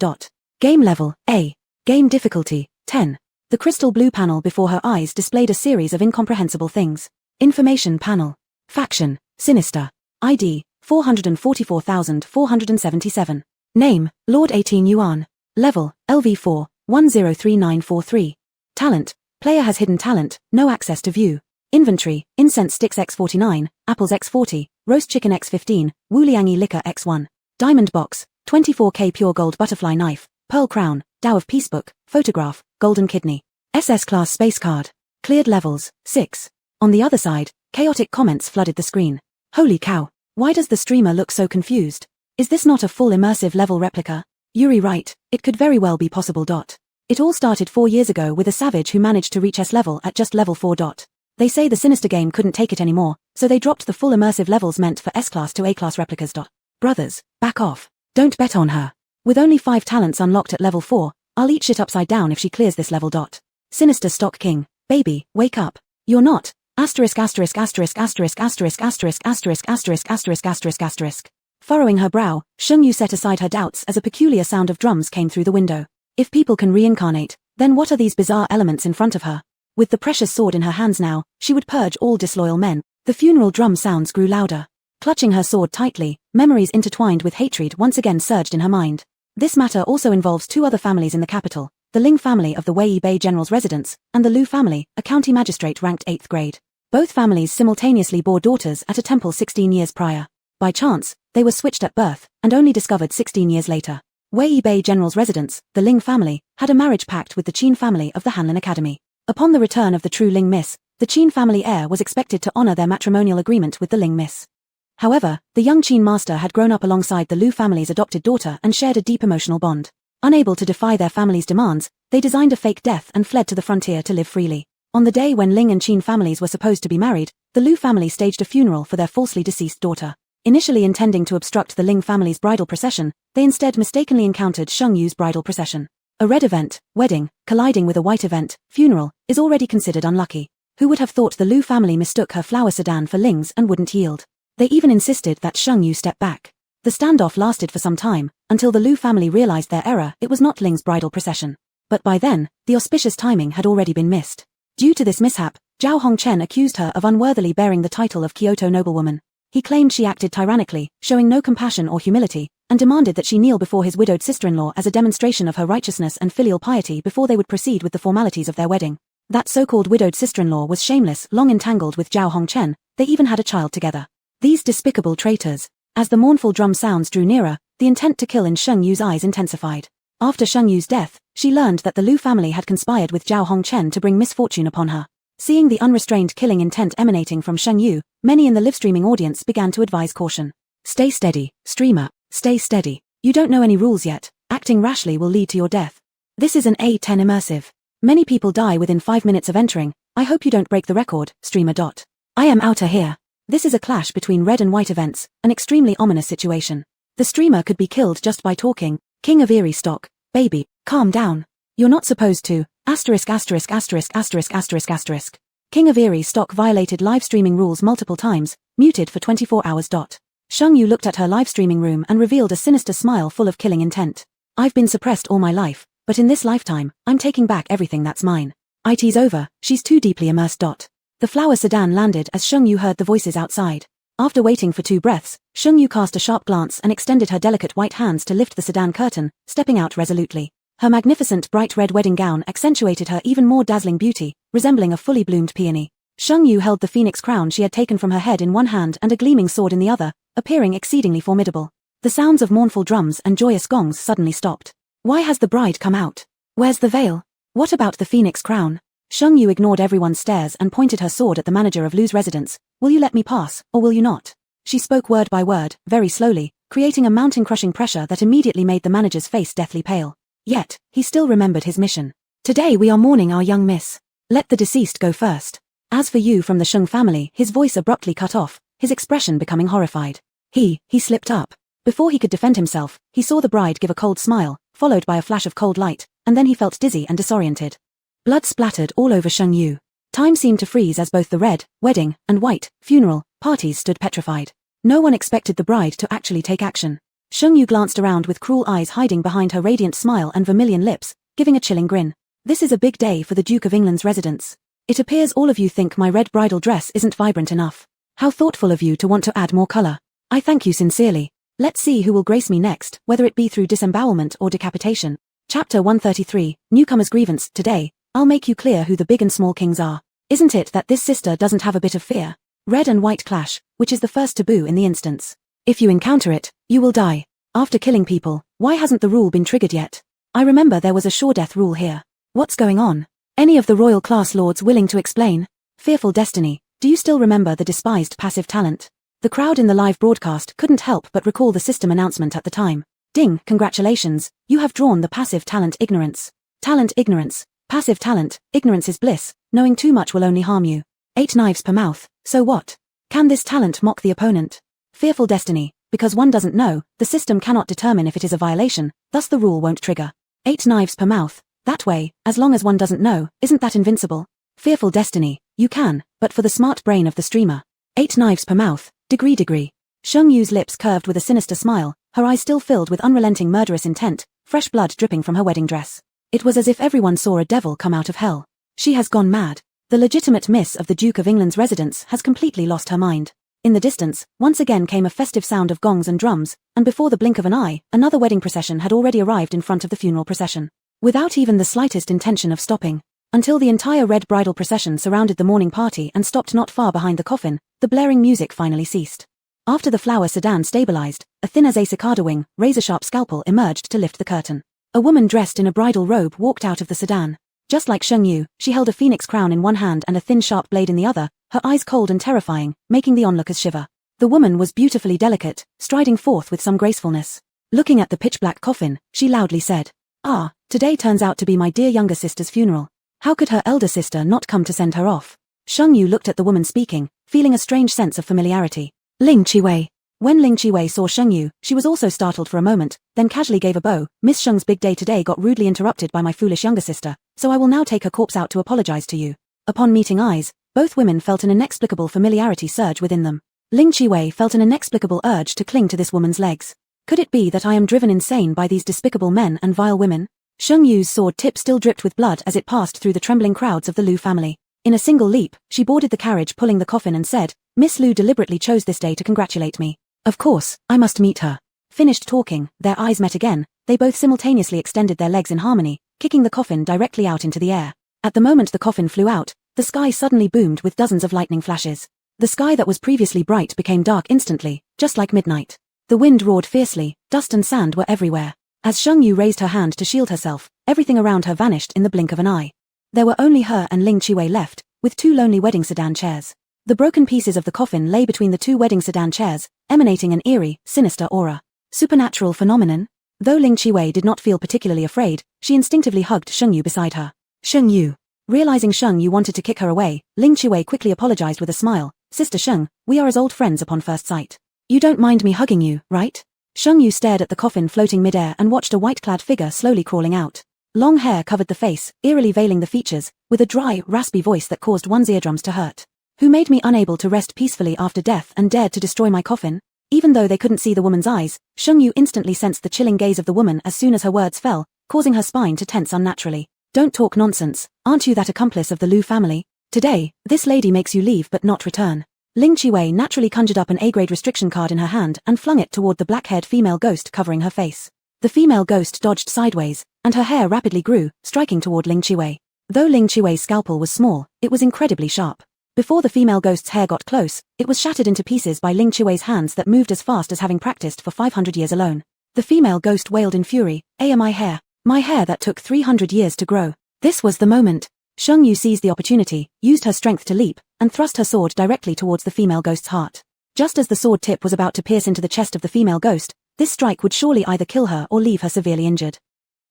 Game level, A. Game difficulty, 10. The crystal blue panel before her eyes displayed a series of incomprehensible things. Information panel. Faction, Sinister. ID, 444,477. Name, Lord 18 Yuan. Level, LV4, 103943. Talent, player has hidden talent, no access to view. Inventory, incense sticks X49, apples X40, roast chicken X15, Wuliangi liquor X1. Diamond box, 24K pure gold butterfly knife, pearl crown, Tao of Peace book, photograph, golden kidney. SS class space card. Cleared levels, 6. On the other side, chaotic comments flooded the screen. Holy cow, why does the streamer look so confused? Is this not a full immersive level replica? Yuri right, it could very well be possible. It all started 4 years ago with a savage who managed to reach S level at just level 4. They say the Sinister game couldn't take it anymore, so they dropped the full immersive levels meant for S-class to A-class replicas. Brothers, back off. Don't bet on her. With only 5 talents unlocked at level 4, I'll eat shit upside down if she clears this level. Sinister stock king, baby, wake up. You're not. Asterisk asterisk asterisk asterisk asterisk asterisk asterisk asterisk asterisk asterisk asterisk. Furrowing her brow, Shungyu set aside her doubts as a peculiar sound of drums came through the window. If people can reincarnate, then what are these bizarre elements in front of her? With the precious sword in her hands now, she would purge all disloyal men. The funeral drum sounds grew louder. Clutching her sword tightly, memories intertwined with hatred once again surged in her mind. This matter also involves 2 other families in the capital, the Ling family of the Wei Bei general's residence, and the Lu family, a county magistrate ranked 8th grade. Both families simultaneously bore daughters at a temple 16 years prior. By chance, they were switched at birth, and only discovered 16 years later. Wei Bei general's residence, the Ling family, had a marriage pact with the Qin family of the Hanlin Academy. Upon the return of the true Ling miss, the Qin family heir was expected to honor their matrimonial agreement with the Ling miss. However, the young Qin master had grown up alongside the Lu family's adopted daughter and shared a deep emotional bond. Unable to defy their family's demands, they designed a fake death and fled to the frontier to live freely. On the day when Ling and Qin families were supposed to be married, the Lu family staged a funeral for their falsely deceased daughter. Initially intending to obstruct the Ling family's bridal procession, they instead mistakenly encountered Shungyu's bridal procession. A red event, wedding, colliding with a white event, funeral, is already considered unlucky. Who would have thought the Lu family mistook her flower sedan for Ling's and wouldn't yield? They even insisted that Shungyu step back. The standoff lasted for some time, until the Lu family realized their error. It was not Ling's bridal procession. But by then, the auspicious timing had already been missed. Due to this mishap, Zhao Hongchen accused her of unworthily bearing the title of Kyoto noblewoman. He claimed she acted tyrannically, showing no compassion or humility, and demanded that she kneel before his widowed sister-in-law as a demonstration of her righteousness and filial piety before they would proceed with the formalities of their wedding. That so-called widowed sister-in-law was shameless, long entangled with Zhao Hongchen, they even had a child together. These despicable traitors. As the mournful drum sounds drew nearer, the intent to kill in Sheng Yu's eyes intensified. After Sheng Yu's death, she learned that the Lu family had conspired with Zhao Hongchen to bring misfortune upon her. Seeing the unrestrained killing intent emanating from Sheng Yu, many in the live-streaming audience began to advise caution. Stay steady, streamer, stay steady. You don't know any rules yet. Acting rashly will lead to your death. This is an A10 immersive. Many people die within 5 minutes of entering. I hope you don't break the record, streamer. I am outta here. This is a clash between red and white events, an extremely ominous situation. The streamer could be killed just by talking. King of Eerie stock, baby, calm down. You're not supposed to. Asterisk. King of Eerie stock violated live streaming rules multiple times, muted for 24 hours. Sheng Yu looked at her live streaming room and revealed a sinister smile full of killing intent. I've been suppressed all my life, but in this lifetime, I'm taking back everything that's mine. It's over, she's too deeply immersed. The flower sedan landed as Sheng Yu heard the voices outside. After waiting for 2 breaths, Sheng Yu cast a sharp glance and extended her delicate white hands to lift the sedan curtain, stepping out resolutely. Her magnificent bright red wedding gown accentuated her even more dazzling beauty, resembling a fully bloomed peony. Sheng Yu held the phoenix crown she had taken from her head in one hand and a gleaming sword in the other, appearing exceedingly formidable. The sounds of mournful drums and joyous gongs suddenly stopped. Why has the bride come out? Where's the veil? What about the phoenix crown? Sheng Yu ignored everyone's stares and pointed her sword at the manager of Lu's residence. Will you let me pass, or will you not? She spoke word by word, very slowly, creating a mountain-crushing pressure that immediately made the manager's face deathly pale. Yet, he still remembered his mission. Today we are mourning our young miss. Let the deceased go first. As for you from the Sheng family, his voice abruptly cut off, his expression becoming horrified. He slipped up. Before he could defend himself, he saw the bride give a cold smile, followed by a flash of cold light, and then he felt dizzy and disoriented. Blood splattered all over Sheng Yu. Time seemed to freeze as both the red, wedding, and white, funeral, parties stood petrified. No one expected the bride to actually take action. Sheng Yu glanced around with cruel eyes hiding behind her radiant smile and vermilion lips, giving a chilling grin. This is a big day for the Duke of England's residence. It appears all of you think my red bridal dress isn't vibrant enough. How thoughtful of you to want to add more color. I thank you sincerely. Let's see who will grace me next, whether it be through disembowelment or decapitation. Chapter 133, Newcomer's Grievance. Today, I'll make you clear who the big and small kings are. Isn't it that this sister doesn't have a bit of fear? Red and white clash, which is the first taboo in the instance. If you encounter it, you will die. After killing people, why hasn't the rule been triggered yet? I remember there was a sure death rule here. What's going on? Any of the royal class lords willing to explain? Fearful destiny, do you still remember the despised passive talent? The crowd in the live broadcast couldn't help but recall the system announcement at the time. Ding, congratulations, you have drawn the passive talent ignorance. Talent ignorance, passive talent, ignorance is bliss, knowing too much will only harm you. 8 knives per mouth, so what? Can this talent mock the opponent? Fearful destiny, because one doesn't know, the system cannot determine if it is a violation, thus the rule won't trigger. 8 knives per mouth, that way, as long as one doesn't know, isn't that invincible? Fearful destiny, you can, but for the smart brain of the streamer. 8 knives per mouth, degree. Sheng Yu's lips curved with a sinister smile, her eyes still filled with unrelenting murderous intent, fresh blood dripping from her wedding dress. It was as if everyone saw a devil come out of hell. She has gone mad. The legitimate miss of the Duke of England's residence has completely lost her mind. In the distance, once again came a festive sound of gongs and drums, and before the blink of an eye, another wedding procession had already arrived in front of the funeral procession. Without even the slightest intention of stopping. Until the entire red bridal procession surrounded the mourning party and stopped not far behind the coffin, the blaring music finally ceased. After the flower sedan stabilized, a thin as a cicada wing, razor-sharp scalpel emerged to lift the curtain. A woman dressed in a bridal robe walked out of the sedan. Just like Sheng Yu, she held a phoenix crown in one hand and a thin sharp blade in the other, her eyes cold and terrifying, making the onlookers shiver. The woman was beautifully delicate, striding forth with some gracefulness. Looking at the pitch-black coffin, she loudly said, "Ah, today turns out to be my dear younger sister's funeral. How could her elder sister not come to send her off?" Sheng Yu looked at the woman speaking, feeling a strange sense of familiarity. Ling Qiwei. When Ling Qiwei saw Sheng Yu, she was also startled for a moment, then casually gave a bow. "Miss Sheng's big day today got rudely interrupted by my foolish younger sister, so I will now take her corpse out to apologize to you." Upon meeting eyes, both women felt an inexplicable familiarity surge within them. Ling Qiwei felt an inexplicable urge to cling to this woman's legs. Could it be that I am driven insane by these despicable men and vile women? Sheng Yu's sword tip still dripped with blood as it passed through the trembling crowds of the Lu family. In a single leap, she boarded the carriage pulling the coffin and said, "Miss Lu deliberately chose this day to congratulate me. Of course, I must meet her." finished talking, their eyes met again, they both simultaneously extended their legs in harmony, kicking the coffin directly out into the air. At the moment the coffin flew out, the sky suddenly boomed with dozens of lightning flashes. The sky that was previously bright became dark instantly, just like midnight. The wind roared fiercely, dust and sand were everywhere. As Shengyu raised her hand to shield herself, everything around her vanished in the blink of an eye. There were only her and Ling Qiwei left, with two lonely wedding sedan chairs. The broken pieces of the coffin lay between the two wedding sedan chairs, emanating an eerie, sinister aura. Supernatural phenomenon? Though Ling Qiwei did not feel particularly afraid, she instinctively hugged Shengyu beside her. Shengyu. Realizing Shengyu wanted to kick her away, Ling Qiwei quickly apologized with a smile. Sister Sheng, we are as old friends upon first sight. You don't mind me hugging you, right? Shengyu stared at the coffin floating midair and watched a white-clad figure slowly crawling out. Long hair covered the face, eerily veiling the features, with a dry, raspy voice that caused one's eardrums to hurt. Who made me unable to rest peacefully after death and dared to destroy my coffin? Even though they couldn't see the woman's eyes, Shengyu instantly sensed the chilling gaze of the woman as soon as her words fell, causing her spine to tense unnaturally. Don't talk nonsense, aren't you that accomplice of the Liu family? Today, this lady makes you leave but not return. Ling Qiwei naturally conjured up an A-grade restriction card in her hand and flung it toward the black-haired female ghost covering her face. The female ghost dodged sideways, and her hair rapidly grew, striking toward Ling Qiwei. Though Ling Qiwei's scalpel was small, it was incredibly sharp. Before the female ghost's hair got close, it was shattered into pieces by Ling Qiwei's hands that moved as fast as having practiced for 500 years alone. The female ghost wailed in fury, my hair that took 300 years to grow. This was the moment. Shengyu seized the opportunity, used her strength to leap, and thrust her sword directly towards the female ghost's heart. Just as the sword tip was about to pierce into the chest of the female ghost, this strike would surely either kill her or leave her severely injured.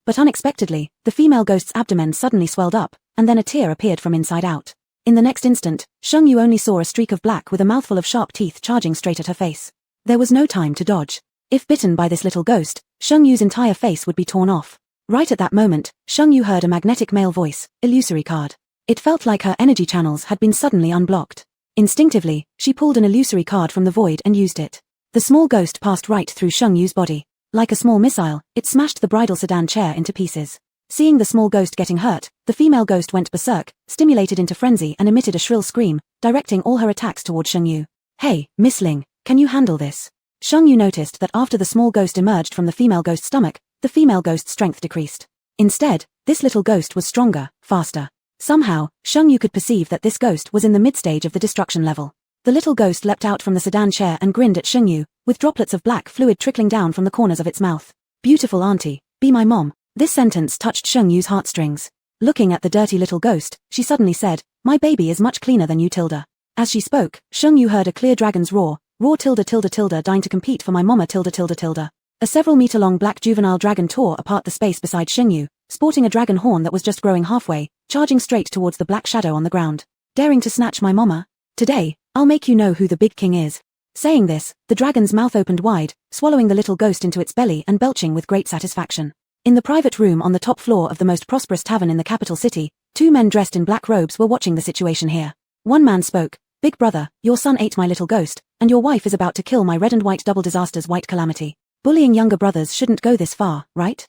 But unexpectedly, the female ghost's abdomen suddenly swelled up, and then a tear appeared from inside out. In the next instant, Shengyu only saw a streak of black with a mouthful of sharp teeth charging straight at her face. There was no time to dodge. If bitten by this little ghost, Shengyu's entire face would be torn off. Right at that moment, Shengyu heard a magnetic male voice, illusory card. It felt like her energy channels had been suddenly unblocked. Instinctively, she pulled an illusory card from the void and used it. The small ghost passed right through Shengyu's body. Like a small missile, it smashed the bridal sedan chair into pieces. Seeing the small ghost getting hurt, the female ghost went berserk, stimulated into frenzy and emitted a shrill scream, directing all her attacks toward Shengyu. Hey, Miss Ling, can you handle this? Shengyu noticed that after the small ghost emerged from the female ghost's stomach, the female ghost's strength decreased. Instead, this little ghost was stronger, faster. Somehow, Shengyu could perceive that this ghost was in the mid-stage of the destruction level. The little ghost leapt out from the sedan chair and grinned at Shengyu, with droplets of black fluid trickling down from the corners of its mouth. Beautiful auntie, be my mom. This sentence touched Shengyu's heartstrings. Looking at the dirty little ghost, she suddenly said, my baby is much cleaner than you tilde. As she spoke, Shengyu heard a clear dragon's roar, dying to compete for my mama tilde. A several meter-long black juvenile dragon tore apart the space beside Shengyu, sporting a dragon horn that was just growing halfway, charging straight towards the black shadow on the ground. Daring to snatch my mama? Today, I'll make you know who the big king is. Saying this, the dragon's mouth opened wide, swallowing the little ghost into its belly and belching with great satisfaction. In the private room on the top floor of the most prosperous tavern in the capital city, two men dressed in black robes were watching the situation here. One man spoke, Big brother, your son ate my little ghost, and your wife is about to kill my red and white double disasters white calamity. Bullying younger brothers shouldn't go this far, right?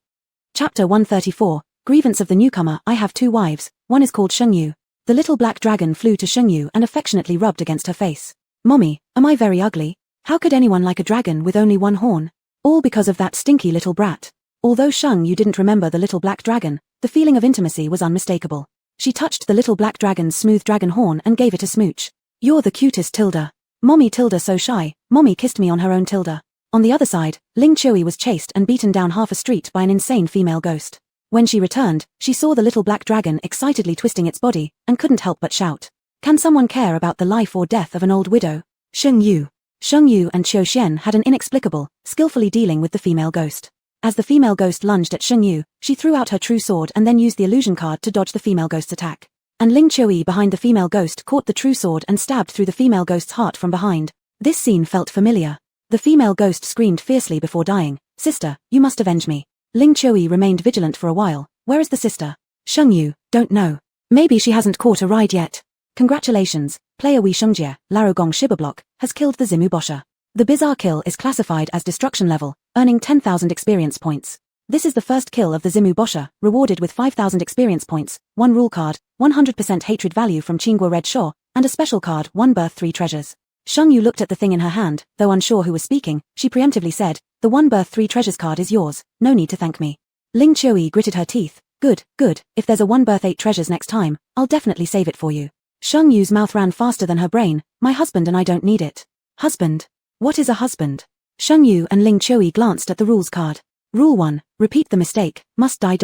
Chapter 134, Grievance of the Newcomer. I have two wives, one is called Shengyu. The little black dragon flew to Shengyu and affectionately rubbed against her face. Mommy, am I very ugly? How could anyone like a dragon with only one horn? All because of that stinky little brat. Although Shengyu didn't remember the little black dragon, the feeling of intimacy was unmistakable. She touched the little black dragon's smooth dragon horn and gave it a smooch. You're the cutest tilde. Mommy tilde so shy, mommy kissed me on her own tilde. On the other side, Ling Qiwei was chased and beaten down half a street by an insane female ghost. When she returned, she saw the little black dragon excitedly twisting its body, and couldn't help but shout. Can someone care about the life or death of an old widow? Shengyu and Qiu Xian had an inexplicable, skillfully dealing with the female ghost. As the female ghost lunged at Shengyu, she threw out her true sword and then used the illusion card to dodge the female ghost's attack. And Ling Qiwei behind the female ghost caught the true sword and stabbed through the female ghost's heart from behind. This scene felt familiar. The female ghost screamed fiercely before dying, Sister, you must avenge me. Ling Qiwei remained vigilant for a while. Where is the sister? Shengyu, don't know. Maybe she hasn't caught a ride yet. Congratulations, player Wei Shungjie, Larogong Shibablock, has killed the Zimu Bosha. The bizarre kill is classified as destruction level, earning 10,000 experience points. This is the first kill of the Zimu Bosha, rewarded with 5,000 experience points, 1 rule card, 100% hatred value from Qingguo Red Shaw, and a special card, 1 birth 3 treasures. Shengyu looked at the thing in her hand, though unsure who was speaking, she preemptively said, The 1 birth 3 treasures card is yours, no need to thank me. Ling Qiuyi gritted her teeth. Good, good, if there's a 1 birth 8 treasures next time, I'll definitely save it for you. Sheng Yu's mouth ran faster than her brain. My husband and I don't need it. Husband? What is a husband? Sheng Yu and Ling Qiuyi glanced at the rules card. Rule 1. Repeat the mistake, must die.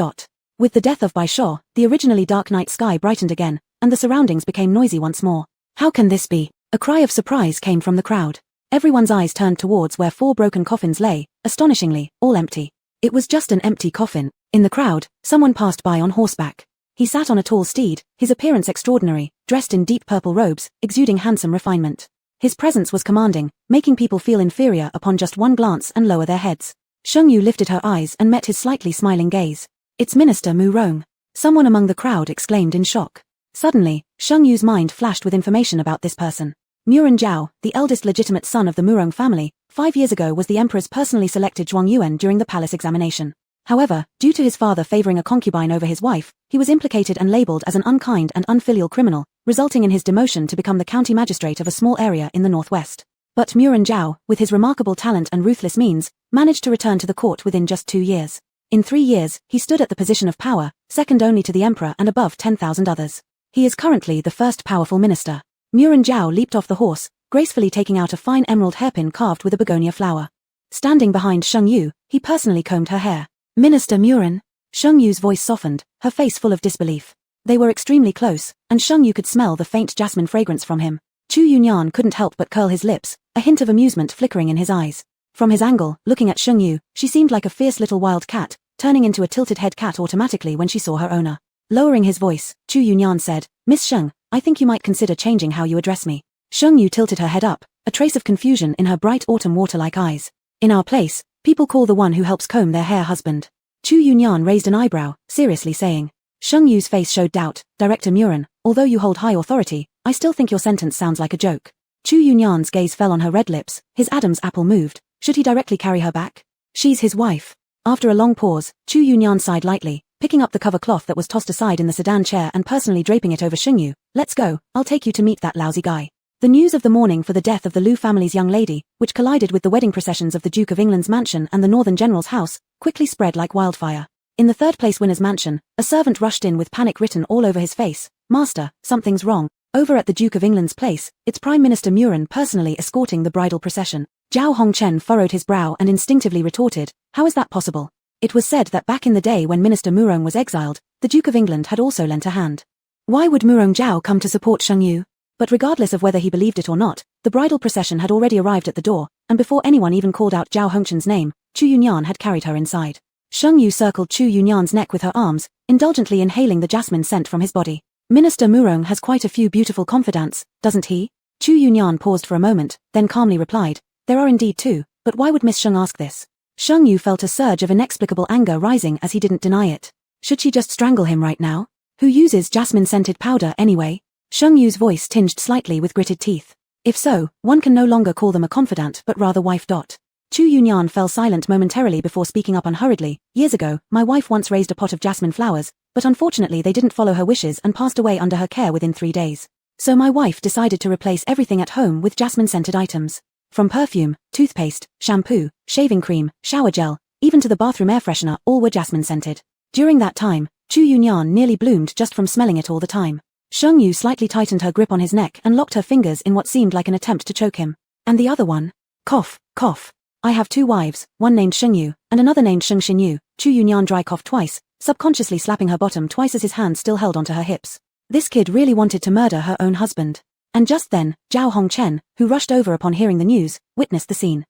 With the death of Bai Shuo, the originally dark night sky brightened again, and the surroundings became noisy once more. How can this be? A cry of surprise came from the crowd. Everyone's eyes turned towards where 4 broken coffins lay, astonishingly, all empty. It was just an empty coffin. In the crowd, someone passed by on horseback. He sat on a tall steed, his appearance extraordinary, dressed in deep purple robes, exuding handsome refinement. His presence was commanding, making people feel inferior upon just one glance and lower their heads. Sheng Yu lifted her eyes and met his slightly smiling gaze. It's Minister Mu Rong. Someone among the crowd exclaimed in shock. Suddenly, Sheng Yu's mind flashed with information about this person. Muren Zhao, the eldest legitimate son of the Murong family, 5 years ago was the emperor's personally selected Zhuang Yuan during the palace examination. However, due to his father favoring a concubine over his wife, he was implicated and labeled as an unkind and unfilial criminal, resulting in his demotion to become the county magistrate of a small area in the northwest. But Muren Zhao, with his remarkable talent and ruthless means, managed to return to the court within just 2 years. In 3 years, he stood at the position of power, second only to the emperor and above 10,000 others. He is currently the first powerful minister. Muren Zhao leaped off the horse, gracefully taking out a fine emerald hairpin carved with a begonia flower. Standing behind Sheng Yu, he personally combed her hair. Minister Muren. Sheng Yu's voice softened, her face full of disbelief. They were extremely close, and Sheng Yu could smell the faint jasmine fragrance from him. Chu Yunyan couldn't help but curl his lips, a hint of amusement flickering in his eyes. From his angle, looking at Sheng Yu, she seemed like a fierce little wild cat, turning into a tilted head cat automatically when she saw her owner. Lowering his voice, Chu Yunyan said, Miss Sheng, I think you might consider changing how you address me. Sheng Yu tilted her head up, a trace of confusion in her bright autumn water-like eyes. In our place, people call the one who helps comb their hair husband. Chu Yunyan raised an eyebrow, seriously saying. Sheng Yu's face showed doubt. Director Muren, although you hold high authority, I still think your sentence sounds like a joke. Chu Yunyan's gaze fell on her red lips, his Adam's apple moved. Should he directly carry her back? She's his wife. After a long pause, Chu Yunyan sighed lightly, picking up the cover cloth that was tossed aside in the sedan chair and personally draping it over Sheng Yu. Let's go, I'll take you to meet that lousy guy. The news of the mourning for the death of the Lu family's young lady, which collided with the wedding processions of the Duke of England's mansion and the Northern General's house, quickly spread like wildfire. In the third-place winner's mansion, a servant rushed in with panic written all over his face. Master, something's wrong. Over at the Duke of England's place, it's Prime Minister Muren personally escorting the bridal procession. Zhao Hongchen furrowed his brow and instinctively retorted, how is that possible? It was said that back in the day when Minister Murong was exiled, the Duke of England had also lent a hand. Why would Murong Zhao come to support Sheng Yu? But regardless of whether he believed it or not, the bridal procession had already arrived at the door, and before anyone even called out Zhao Hongchen's name, Chu Yunyan had carried her inside. Sheng Yu circled Chu Yunyan's neck with her arms, indulgently inhaling the jasmine scent from his body. Minister Murong has quite a few beautiful confidants, doesn't he? Chu Yunyan paused for a moment, then calmly replied, there are indeed 2, but why would Miss Sheng ask this? Sheng Yu felt a surge of inexplicable anger rising as he didn't deny it. Should she just strangle him right now? Who uses jasmine-scented powder anyway? Sheng Yu's voice tinged slightly with gritted teeth. If so, one can no longer call them a confidant but rather wife. Chu Yunyan fell silent momentarily before speaking up unhurriedly. Years ago, my wife once raised a pot of jasmine flowers, but unfortunately they didn't follow her wishes and passed away under her care within 3 days. So my wife decided to replace everything at home with jasmine-scented items. From perfume, toothpaste, shampoo, shaving cream, shower gel, even to the bathroom air freshener, all were jasmine-scented. During that time, Chu Yunyan nearly bloomed just from smelling it all the time. Sheng Yu slightly tightened her grip on his neck and locked her fingers in what seemed like an attempt to choke him. And the other one? Cough, cough. I have 2 wives, one named Sheng Yu, and another named Sheng Xinyu. Chu Yunyan dry coughed twice, subconsciously slapping her bottom twice as his hand still held onto her hips. This kid really wanted to murder her own husband. And just then, Zhao Hongchen, who rushed over upon hearing the news, witnessed the scene.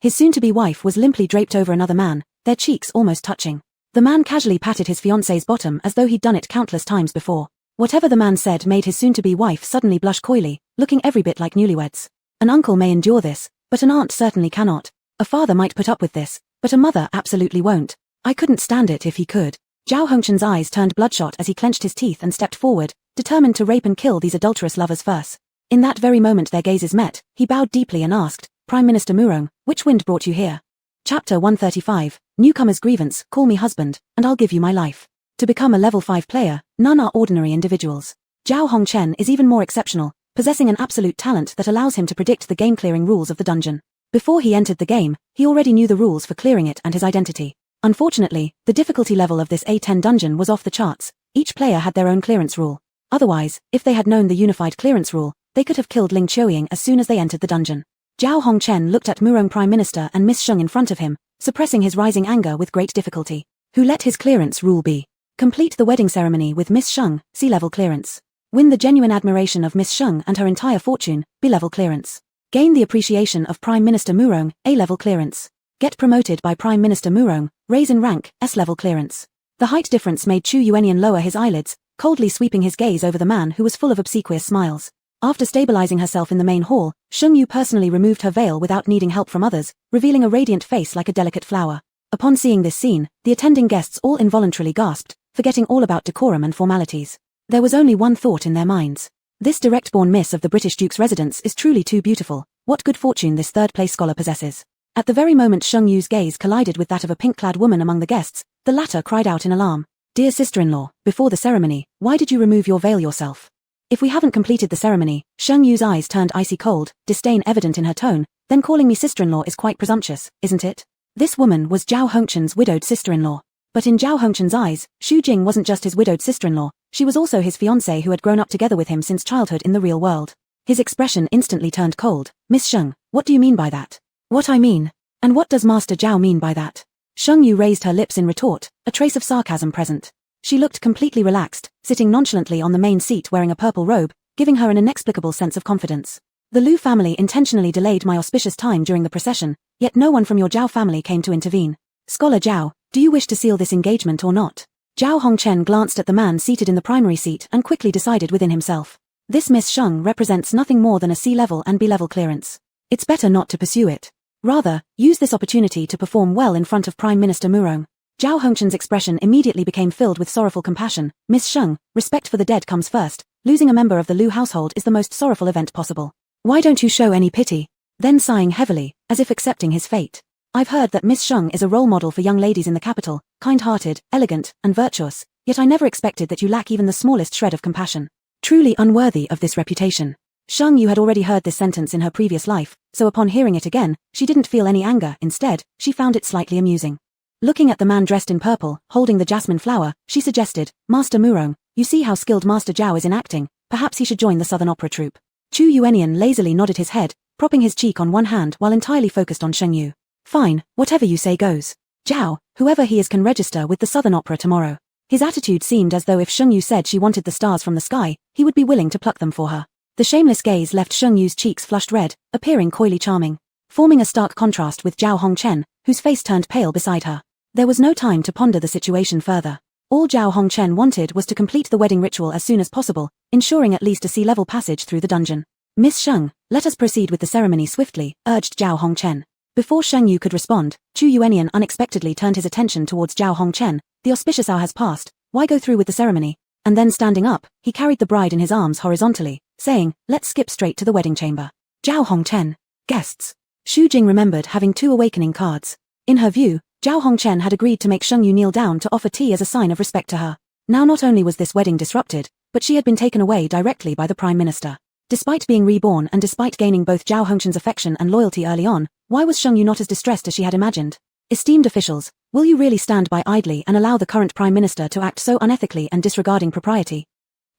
His soon-to-be wife was limply draped over another man, their cheeks almost touching. The man casually patted his fiancée's bottom as though he'd done it countless times before. Whatever the man said made his soon-to-be wife suddenly blush coyly, looking every bit like newlyweds. An uncle may endure this, but an aunt certainly cannot. A father might put up with this, but a mother absolutely won't. I couldn't stand it if he could. Zhao Hongchen's eyes turned bloodshot as he clenched his teeth and stepped forward, determined to rape and kill these adulterous lovers first. In that very moment their gazes met, he bowed deeply and asked, Prime Minister Murong, which wind brought you here? Chapter 135, Newcomer's Grievance, call me husband, and I'll give you my life. To become a level 5 player, none are ordinary individuals. Zhao Hongchen is even more exceptional, possessing an absolute talent that allows him to predict the game-clearing rules of the dungeon. Before he entered the game, he already knew the rules for clearing it and his identity. Unfortunately, the difficulty level of this A10 dungeon was off the charts. Each player had their own clearance rule. Otherwise, if they had known the unified clearance rule, they could have killed Ling Qiuying as soon as they entered the dungeon. Zhao Hongchen looked at Murong Prime Minister and Miss Sheng in front of him, suppressing his rising anger with great difficulty. Who let his clearance rule be? Complete the wedding ceremony with Miss Sheng, C-level clearance. Win the genuine admiration of Miss Sheng and her entire fortune, B-level clearance. Gain the appreciation of Prime Minister Murong, A-level clearance. Get promoted by Prime Minister Murong, raise in rank, S-level clearance. The height difference made Chu Yuanian lower his eyelids, coldly sweeping his gaze over the man who was full of obsequious smiles. After stabilizing herself in the main hall, Sheng Yu personally removed her veil without needing help from others, revealing a radiant face like a delicate flower. Upon seeing this scene, the attending guests all involuntarily gasped, forgetting all about decorum and formalities. There was only one thought in their minds. This direct-born miss of the British Duke's residence is truly too beautiful. What good fortune this third-place scholar possesses. At the very moment Sheng Yu's gaze collided with that of a pink-clad woman among the guests, the latter cried out in alarm. Dear sister-in-law, before the ceremony, why did you remove your veil yourself? If we haven't completed the ceremony, Sheng Yu's eyes turned icy cold, disdain evident in her tone, then calling me sister-in-law is quite presumptuous, isn't it? This woman was Zhao Hongchen's widowed sister-in-law. But in Zhao Hongchen's eyes, Xu Jing wasn't just his widowed sister-in-law, she was also his fiancée who had grown up together with him since childhood in the real world. His expression instantly turned cold. Miss Sheng, what do you mean by that? What I mean? And what does Master Zhao mean by that? Sheng Yu raised her lips in retort, a trace of sarcasm present. She looked completely relaxed, sitting nonchalantly on the main seat wearing a purple robe, giving her an inexplicable sense of confidence. The Lu family intentionally delayed my auspicious time during the procession, yet no one from your Zhao family came to intervene. Scholar Zhao, do you wish to seal this engagement or not? Zhao Hongchen glanced at the man seated in the primary seat and quickly decided within himself. This Miss Sheng represents nothing more than a C-level and B-level clearance. It's better not to pursue it. Rather, use this opportunity to perform well in front of Prime Minister Murong. Zhao Hongchen's expression immediately became filled with sorrowful compassion. Miss Sheng, respect for the dead comes first. Losing a member of the Lu household is the most sorrowful event possible. Why don't you show any pity? Then sighing heavily, as if accepting his fate. I've heard that Miss Sheng is a role model for young ladies in the capital, kind-hearted, elegant, and virtuous, yet I never expected that you lack even the smallest shred of compassion. Truly unworthy of this reputation. Sheng Yu had already heard this sentence in her previous life, so upon hearing it again, she didn't feel any anger, instead, she found it slightly amusing. Looking at the man dressed in purple, holding the jasmine flower, she suggested, Master Murong, you see how skilled Master Zhao is in acting, perhaps he should join the Southern Opera troupe. Chu Yuanian lazily nodded his head, propping his cheek on one hand while entirely focused on Sheng Yu. Fine, whatever you say goes. Zhao, whoever he is can register with the Southern Opera tomorrow. His attitude seemed as though if Sheng Yu said she wanted the stars from the sky, he would be willing to pluck them for her. The shameless gaze left Sheng Yu's cheeks flushed red, appearing coyly charming, forming a stark contrast with Zhao Hongchen, whose face turned pale beside her. There was no time to ponder the situation further. All Zhao Hongchen wanted was to complete the wedding ritual as soon as possible, ensuring at least a C-level passage through the dungeon. Miss Sheng, let us proceed with the ceremony swiftly, urged Zhao Hongchen. Before Sheng Yu could respond, Chu Yuanian unexpectedly turned his attention towards Zhao Hongchen. The auspicious hour has passed, why go through with the ceremony? And then standing up, he carried the bride in his arms horizontally, saying, let's skip straight to the wedding chamber. Zhao Hongchen. Guests. Xu Jing remembered having 2 awakening cards. In her view, Zhao Hongchen had agreed to make Sheng Yu kneel down to offer tea as a sign of respect to her. Now not only was this wedding disrupted, but she had been taken away directly by the Prime Minister. Despite being reborn and despite gaining both Zhao Hongchen's affection and loyalty early on, why was Sheng Yu not as distressed as she had imagined? Esteemed officials, will you really stand by idly and allow the current Prime Minister to act so unethically and disregarding propriety?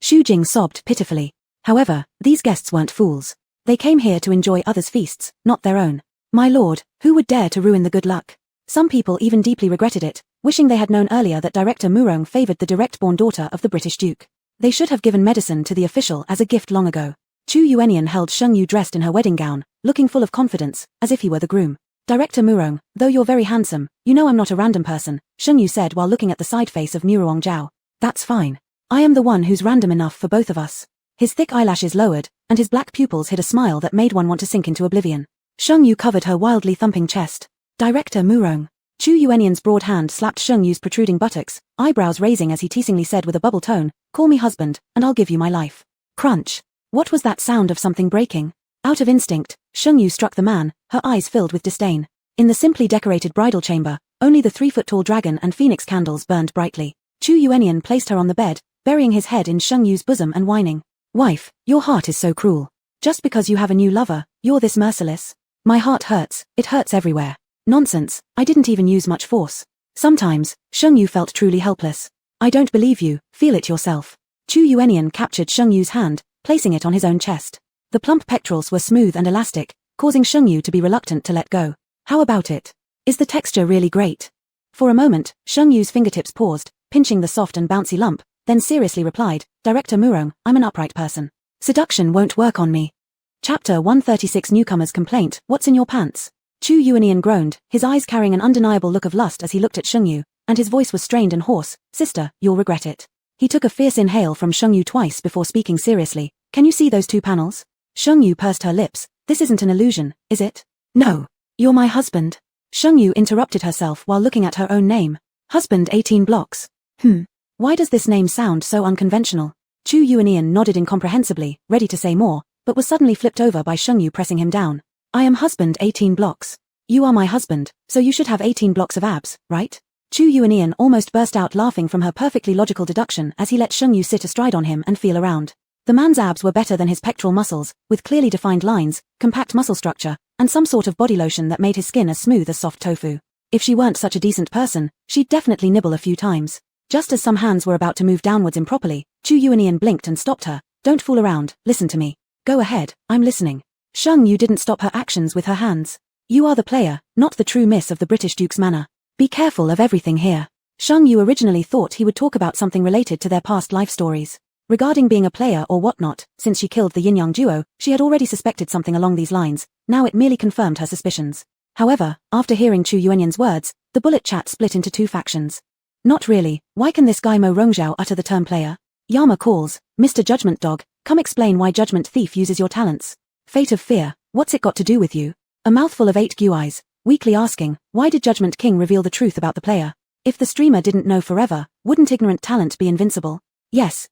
Xu Jing sobbed pitifully. However, these guests weren't fools. They came here to enjoy others' feasts, not their own. My lord, who would dare to ruin the good luck? Some people even deeply regretted it, wishing they had known earlier that Director Murong favored the direct-born daughter of the British Duke. They should have given medicine to the official as a gift long ago. Chu Yuanian held Sheng Yu dressed in her wedding gown, looking full of confidence, as if he were the groom. Director Murong, though you're very handsome, you know I'm not a random person, Sheng Yu said while looking at the side face of Muruong Zhao. That's fine. I am the one who's random enough for both of us. His thick eyelashes lowered, and his black pupils hid a smile that made one want to sink into oblivion. Sheng Yu covered her wildly thumping chest. Director Murong. Chu Yuanian's broad hand slapped Sheng Yu's protruding buttocks, eyebrows raising as he teasingly said with a bubble tone, call me husband, and I'll give you my life. Crunch. What was that sound of something breaking? Out of instinct, Sheng Yu struck the man, her eyes filled with disdain. In the simply decorated bridal chamber, only the 3-foot-tall dragon and phoenix candles burned brightly. Chu Yuanian placed her on the bed, burying his head in Sheng Yu's bosom and whining. Wife, your heart is so cruel. Just because you have a new lover, you're this merciless. My heart hurts, it hurts everywhere. Nonsense, I didn't even use much force. Sometimes, Sheng Yu felt truly helpless. I don't believe you, feel it yourself. Chu Yuenian captured Sheng Yu's hand, placing it on his own chest. The plump pectorals were smooth and elastic, causing Sheng Yu to be reluctant to let go. How about it? Is the texture really great? For a moment, Sheng Yu's fingertips paused, pinching the soft and bouncy lump, then seriously replied, Director Murong, I'm an upright person. Seduction won't work on me. Chapter 136 Newcomer's Complaint, What's in your pants? Chu Yuenian groaned, his eyes carrying an undeniable look of lust as he looked at Sheng Yu, and his voice was strained and hoarse. Sister, you'll regret it. He took a fierce inhale from Sheng Yu twice before speaking seriously. Can you see those two panels? Sheng Yu pursed her lips. This isn't an illusion, is it? No. You're my husband. Sheng Yu interrupted herself while looking at her own name. Husband 18 blocks. Why does this name sound so unconventional? Chu Yuenian nodded incomprehensibly, ready to say more, but was suddenly flipped over by Sheng Yu pressing him down. I am husband 18 blocks. You are my husband, so you should have 18 blocks of abs, right? Chu Yuenian almost burst out laughing from her perfectly logical deduction as he let Sheng Yu sit astride on him and feel around. The man's abs were better than his pectoral muscles, with clearly defined lines, compact muscle structure, and some sort of body lotion that made his skin as smooth as soft tofu. If she weren't such a decent person, she'd definitely nibble a few times. Just as some hands were about to move downwards improperly, Chu Yuenian blinked and stopped her. Don't fool around, listen to me. Go ahead, I'm listening. Sheng Yu didn't stop her actions with her hands. You are the player, not the true miss of the British Duke's manor. Be careful of everything here. Sheng Yu originally thought he would talk about something related to their past life stories. Regarding being a player or whatnot, since she killed the yin-yang duo, she had already suspected something along these lines. Now it merely confirmed her suspicions. However, after hearing Chu Yuenian's words, the bullet chat split into two factions. Not really, why can this guy Mo Rongzhao utter the term player? Yama calls, Mr. Judgment Dog, come explain why Judgment Thief uses your talents. Fate of Fear, what's it got to do with you? A mouthful of 8 guis, weakly asking, why did Judgment King reveal the truth about the player? If the streamer didn't know forever, wouldn't ignorant talent be invincible? Yes,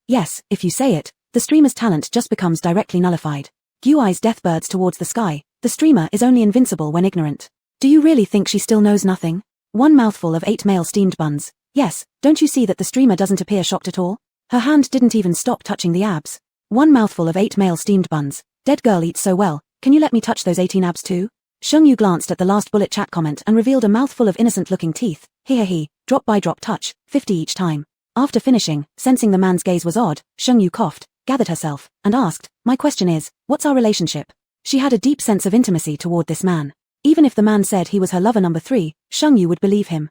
if you say it, the streamer's talent just becomes directly nullified. Gui's deathbirds towards the sky, the streamer is only invincible when ignorant. Do you really think she still knows nothing? One mouthful of 8 male steamed buns. Yes, don't you see that the streamer doesn't appear shocked at all? Her hand didn't even stop touching the abs. One mouthful of 8 male steamed buns. Dead girl eats so well, can you let me touch those 18 abs too? Sheng Yu glanced at the last bullet chat comment and revealed a mouthful of innocent-looking teeth. He, drop by drop touch, 50 each time. After finishing, sensing the man's gaze was odd, Sheng Yu coughed, gathered herself, and asked, my question is, what's our relationship? She had a deep sense of intimacy toward this man. Even if the man said he was her lover number 3, Sheng Yu would believe him.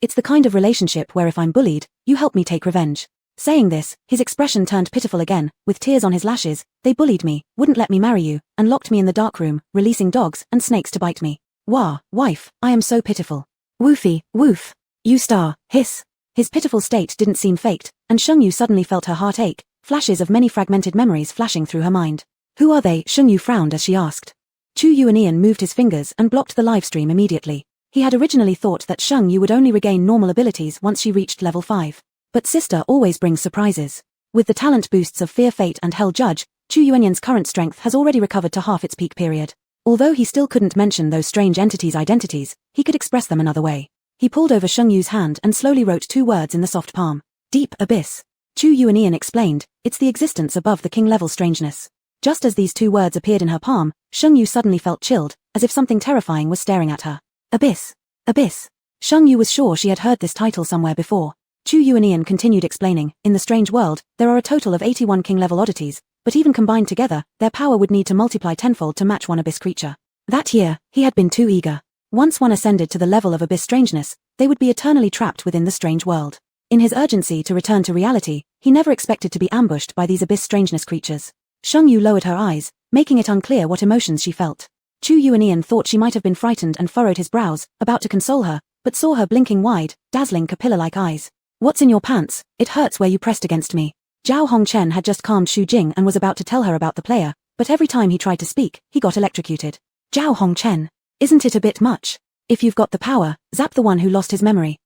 It's the kind of relationship where if I'm bullied, you help me take revenge. Saying this, his expression turned pitiful again, with tears on his lashes. They bullied me, wouldn't let me marry you, and locked me in the dark room, releasing dogs and snakes to bite me. Wah, wife, I am so pitiful. Woofy, woof. You star, hiss. His pitiful state didn't seem faked, and Sheng Yu suddenly felt her heart ache, flashes of many fragmented memories flashing through her mind. Who are they? Sheng Yu frowned as she asked. Chu Yuenian moved his fingers and blocked the livestream immediately. He had originally thought that Sheng Yu would only regain normal abilities once she reached level 5. But sister always brings surprises. With the talent boosts of Fear, Fate and Hell Judge, Chu Yuenian's current strength has already recovered to half its peak period. Although he still couldn't mention those strange entities' identities, he could express them another way. He pulled over Sheng Yu's hand and slowly wrote 2 words in the soft palm. Deep Abyss. Chu Yuenian explained, it's the existence above the king-level strangeness. Just as these 2 words appeared in her palm, Sheng Yu suddenly felt chilled, as if something terrifying was staring at her. Abyss. Abyss. Sheng Yu was sure she had heard this title somewhere before. Chu Yuenian continued explaining, in the strange world, there are a total of 81 king-level oddities, but even combined together, their power would need to multiply tenfold to match one abyss creature. That year, he had been too eager. Once one ascended to the level of abyss strangeness, they would be eternally trapped within the strange world. In his urgency to return to reality, he never expected to be ambushed by these abyss strangeness creatures. Sheng Yu lowered her eyes, making it unclear what emotions she felt. Chu Yuenian thought she might have been frightened and furrowed his brows, about to console her, but saw her blinking wide, dazzling capilla-like eyes. What's in your pants? It hurts where you pressed against me. Zhao Hongchen had just calmed Xu Jing and was about to tell her about the player, but every time he tried to speak, he got electrocuted. Zhao Hongchen. Isn't it a bit much? If you've got the power, zap the one who lost his memory.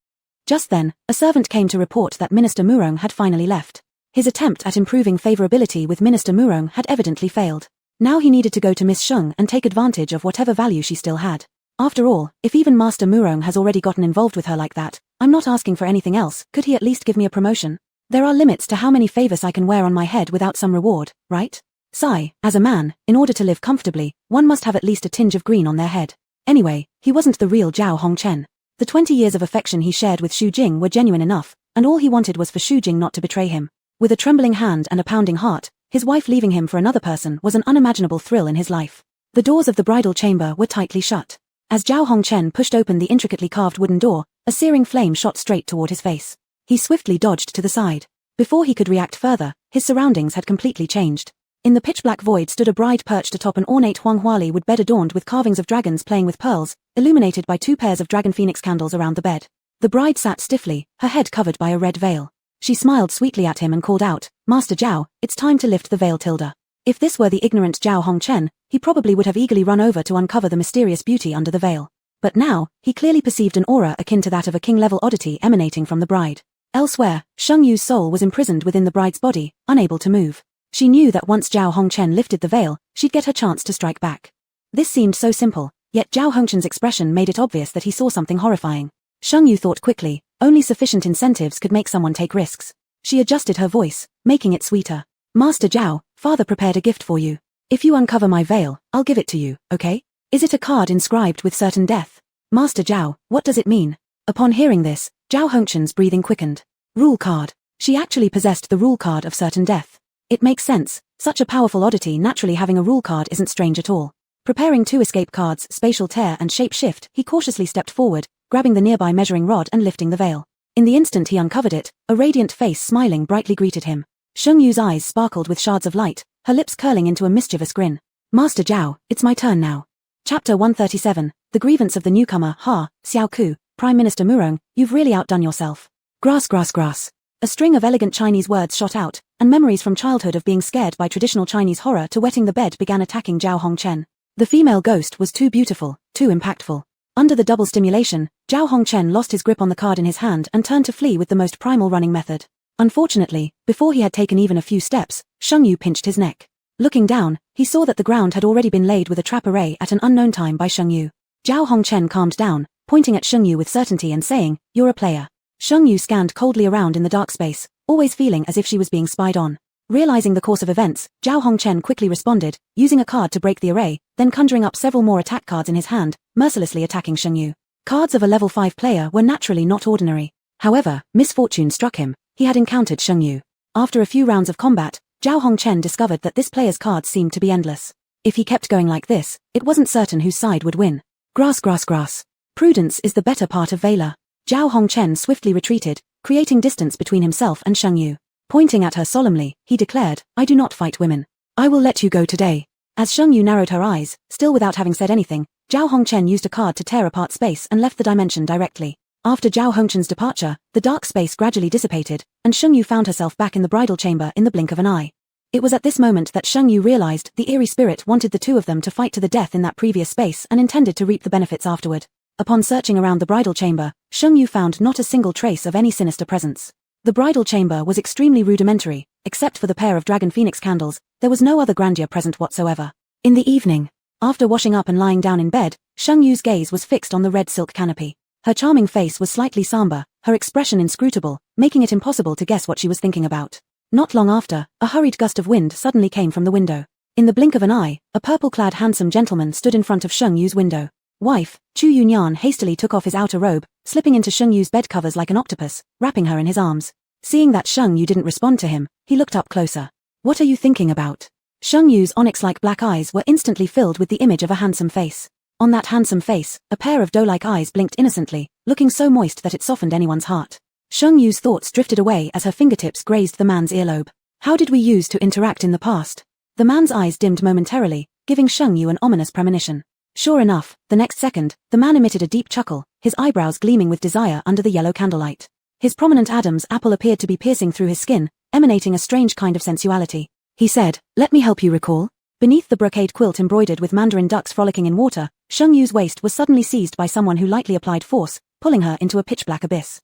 Just then, a servant came to report that Minister Murong had finally left. His attempt at improving favorability with Minister Murong had evidently failed. Now he needed to go to Miss Sheng and take advantage of whatever value she still had. After all, if even Master Murong has already gotten involved with her like that, I'm not asking for anything else. Could he at least give me a promotion? There are limits to how many favors I can wear on my head without some reward, right? Sigh, as a man, in order to live comfortably, one must have at least a tinge of green on their head. Anyway, he wasn't the real Zhao Hongchen. The 20 years of affection he shared with Xu Jing were genuine enough, and all he wanted was for Xu Jing not to betray him. With a trembling hand and a pounding heart, his wife leaving him for another person was an unimaginable thrill in his life. The doors of the bridal chamber were tightly shut. As Zhao Hongchen pushed open the intricately carved wooden door, a searing flame shot straight toward his face. He swiftly dodged to the side. Before he could react further, his surroundings had completely changed. In the pitch-black void stood a bride perched atop an ornate huanghuali wood bed adorned with carvings of dragons playing with pearls, illuminated by 2 pairs of dragon phoenix candles around the bed. The bride sat stiffly, her head covered by a red veil. She smiled sweetly at him and called out, "Master Zhao, it's time to lift the veil tilde." If this were the ignorant Zhao Hongchen, he probably would have eagerly run over to uncover the mysterious beauty under the veil. But now, he clearly perceived an aura akin to that of a king-level oddity emanating from the bride. Elsewhere, Sheng Yu's soul was imprisoned within the bride's body, unable to move. She knew that once Zhao Hongchen lifted the veil, she'd get her chance to strike back. This seemed so simple, yet Zhao Hongchen's expression made it obvious that he saw something horrifying. Sheng Yu thought quickly, only sufficient incentives could make someone take risks. She adjusted her voice, making it sweeter. "Master Zhao, father prepared a gift for you. If you uncover my veil, I'll give it to you, okay? Is it a card inscribed with certain death?" "Master Zhao, what does it mean?" Upon hearing this, Zhao Hongchen's breathing quickened. Rule card. She actually possessed the rule card of certain death. It makes sense, such a powerful oddity naturally having a rule card isn't strange at all. Preparing 2 escape cards, spatial tear and shape shift, he cautiously stepped forward, grabbing the nearby measuring rod and lifting the veil. In the instant he uncovered it, a radiant face smiling brightly greeted him. Sheng Yu's eyes sparkled with shards of light, her lips curling into a mischievous grin. "Master Zhao, it's my turn now." Chapter 137, The Grievance of the Newcomer. "Ha, Xiao Ku, Prime Minister Murong, you've really outdone yourself." Grass, grass, grass. A string of elegant Chinese words shot out, and memories from childhood of being scared by traditional Chinese horror to wetting the bed began attacking Zhao Hongchen. The female ghost was too beautiful, too impactful. Under the double stimulation, Zhao Hongchen lost his grip on the card in his hand and turned to flee with the most primal running method. Unfortunately, before he had taken even a few steps, Sheng Yu pinched his neck. Looking down, he saw that the ground had already been laid with a trap array at an unknown time by Sheng Yu. Zhao Hongchen calmed down, pointing at Sheng Yu with certainty and saying, "You're a player." Sheng Yu scanned coldly around in the dark space, always feeling as if she was being spied on. Realizing the course of events, Zhao Hongchen quickly responded, using a card to break the array, then conjuring up several more attack cards in his hand, mercilessly attacking Sheng Yu. Cards of a level 5 player were naturally not ordinary. However, misfortune struck him. He had encountered Sheng Yu. After a few rounds of combat, Zhao Hongchen discovered that this player's cards seemed to be endless. If he kept going like this, it wasn't certain whose side would win. Grass, grass, grass. Prudence is the better part of valor. Zhao Hongchen swiftly retreated, creating distance between himself and Sheng Yu. Pointing at her solemnly, he declared, "I do not fight women. I will let you go today." As Sheng Yu narrowed her eyes, still without having said anything, Zhao Hongchen used a card to tear apart space and left the dimension directly. After Zhao Hongchen's departure, the dark space gradually dissipated, and Sheng Yu found herself back in the bridal chamber in the blink of an eye. It was at this moment that Sheng Yu realized the eerie spirit wanted the two of them to fight to the death in that previous space and intended to reap the benefits afterward. Upon searching around the bridal chamber, Sheng Yu found not a single trace of any sinister presence. The bridal chamber was extremely rudimentary, except for the pair of dragon phoenix candles, there was no other grandeur present whatsoever. In the evening, after washing up and lying down in bed, Sheng Yu's gaze was fixed on the red silk canopy. Her charming face was slightly somber, her expression inscrutable, making it impossible to guess what she was thinking about. Not long after, a hurried gust of wind suddenly came from the window. In the blink of an eye, a purple-clad handsome gentleman stood in front of Sheng Yu's window. Wife, Chu Yunyan hastily took off his outer robe, slipping into Sheng Yu's bed covers like an octopus, wrapping her in his arms. Seeing that Sheng Yu didn't respond to him, he looked up closer. "What are you thinking about?" Sheng Yu's onyx-like black eyes were instantly filled with the image of a handsome face. On that handsome face, a pair of doe-like eyes blinked innocently, looking so moist that it softened anyone's heart. Sheng Yu's thoughts drifted away as her fingertips grazed the man's earlobe. How did we use to interact in the past? The man's eyes dimmed momentarily, giving Sheng Yu an ominous premonition. Sure enough, the next second, the man emitted a deep chuckle, his eyebrows gleaming with desire under the yellow candlelight. His prominent Adam's apple appeared to be piercing through his skin, emanating a strange kind of sensuality. He said, "Let me help you recall." Beneath the brocade quilt embroidered with mandarin ducks frolicking in water, Sheng Yu's waist was suddenly seized by someone who lightly applied force, pulling her into a pitch-black abyss.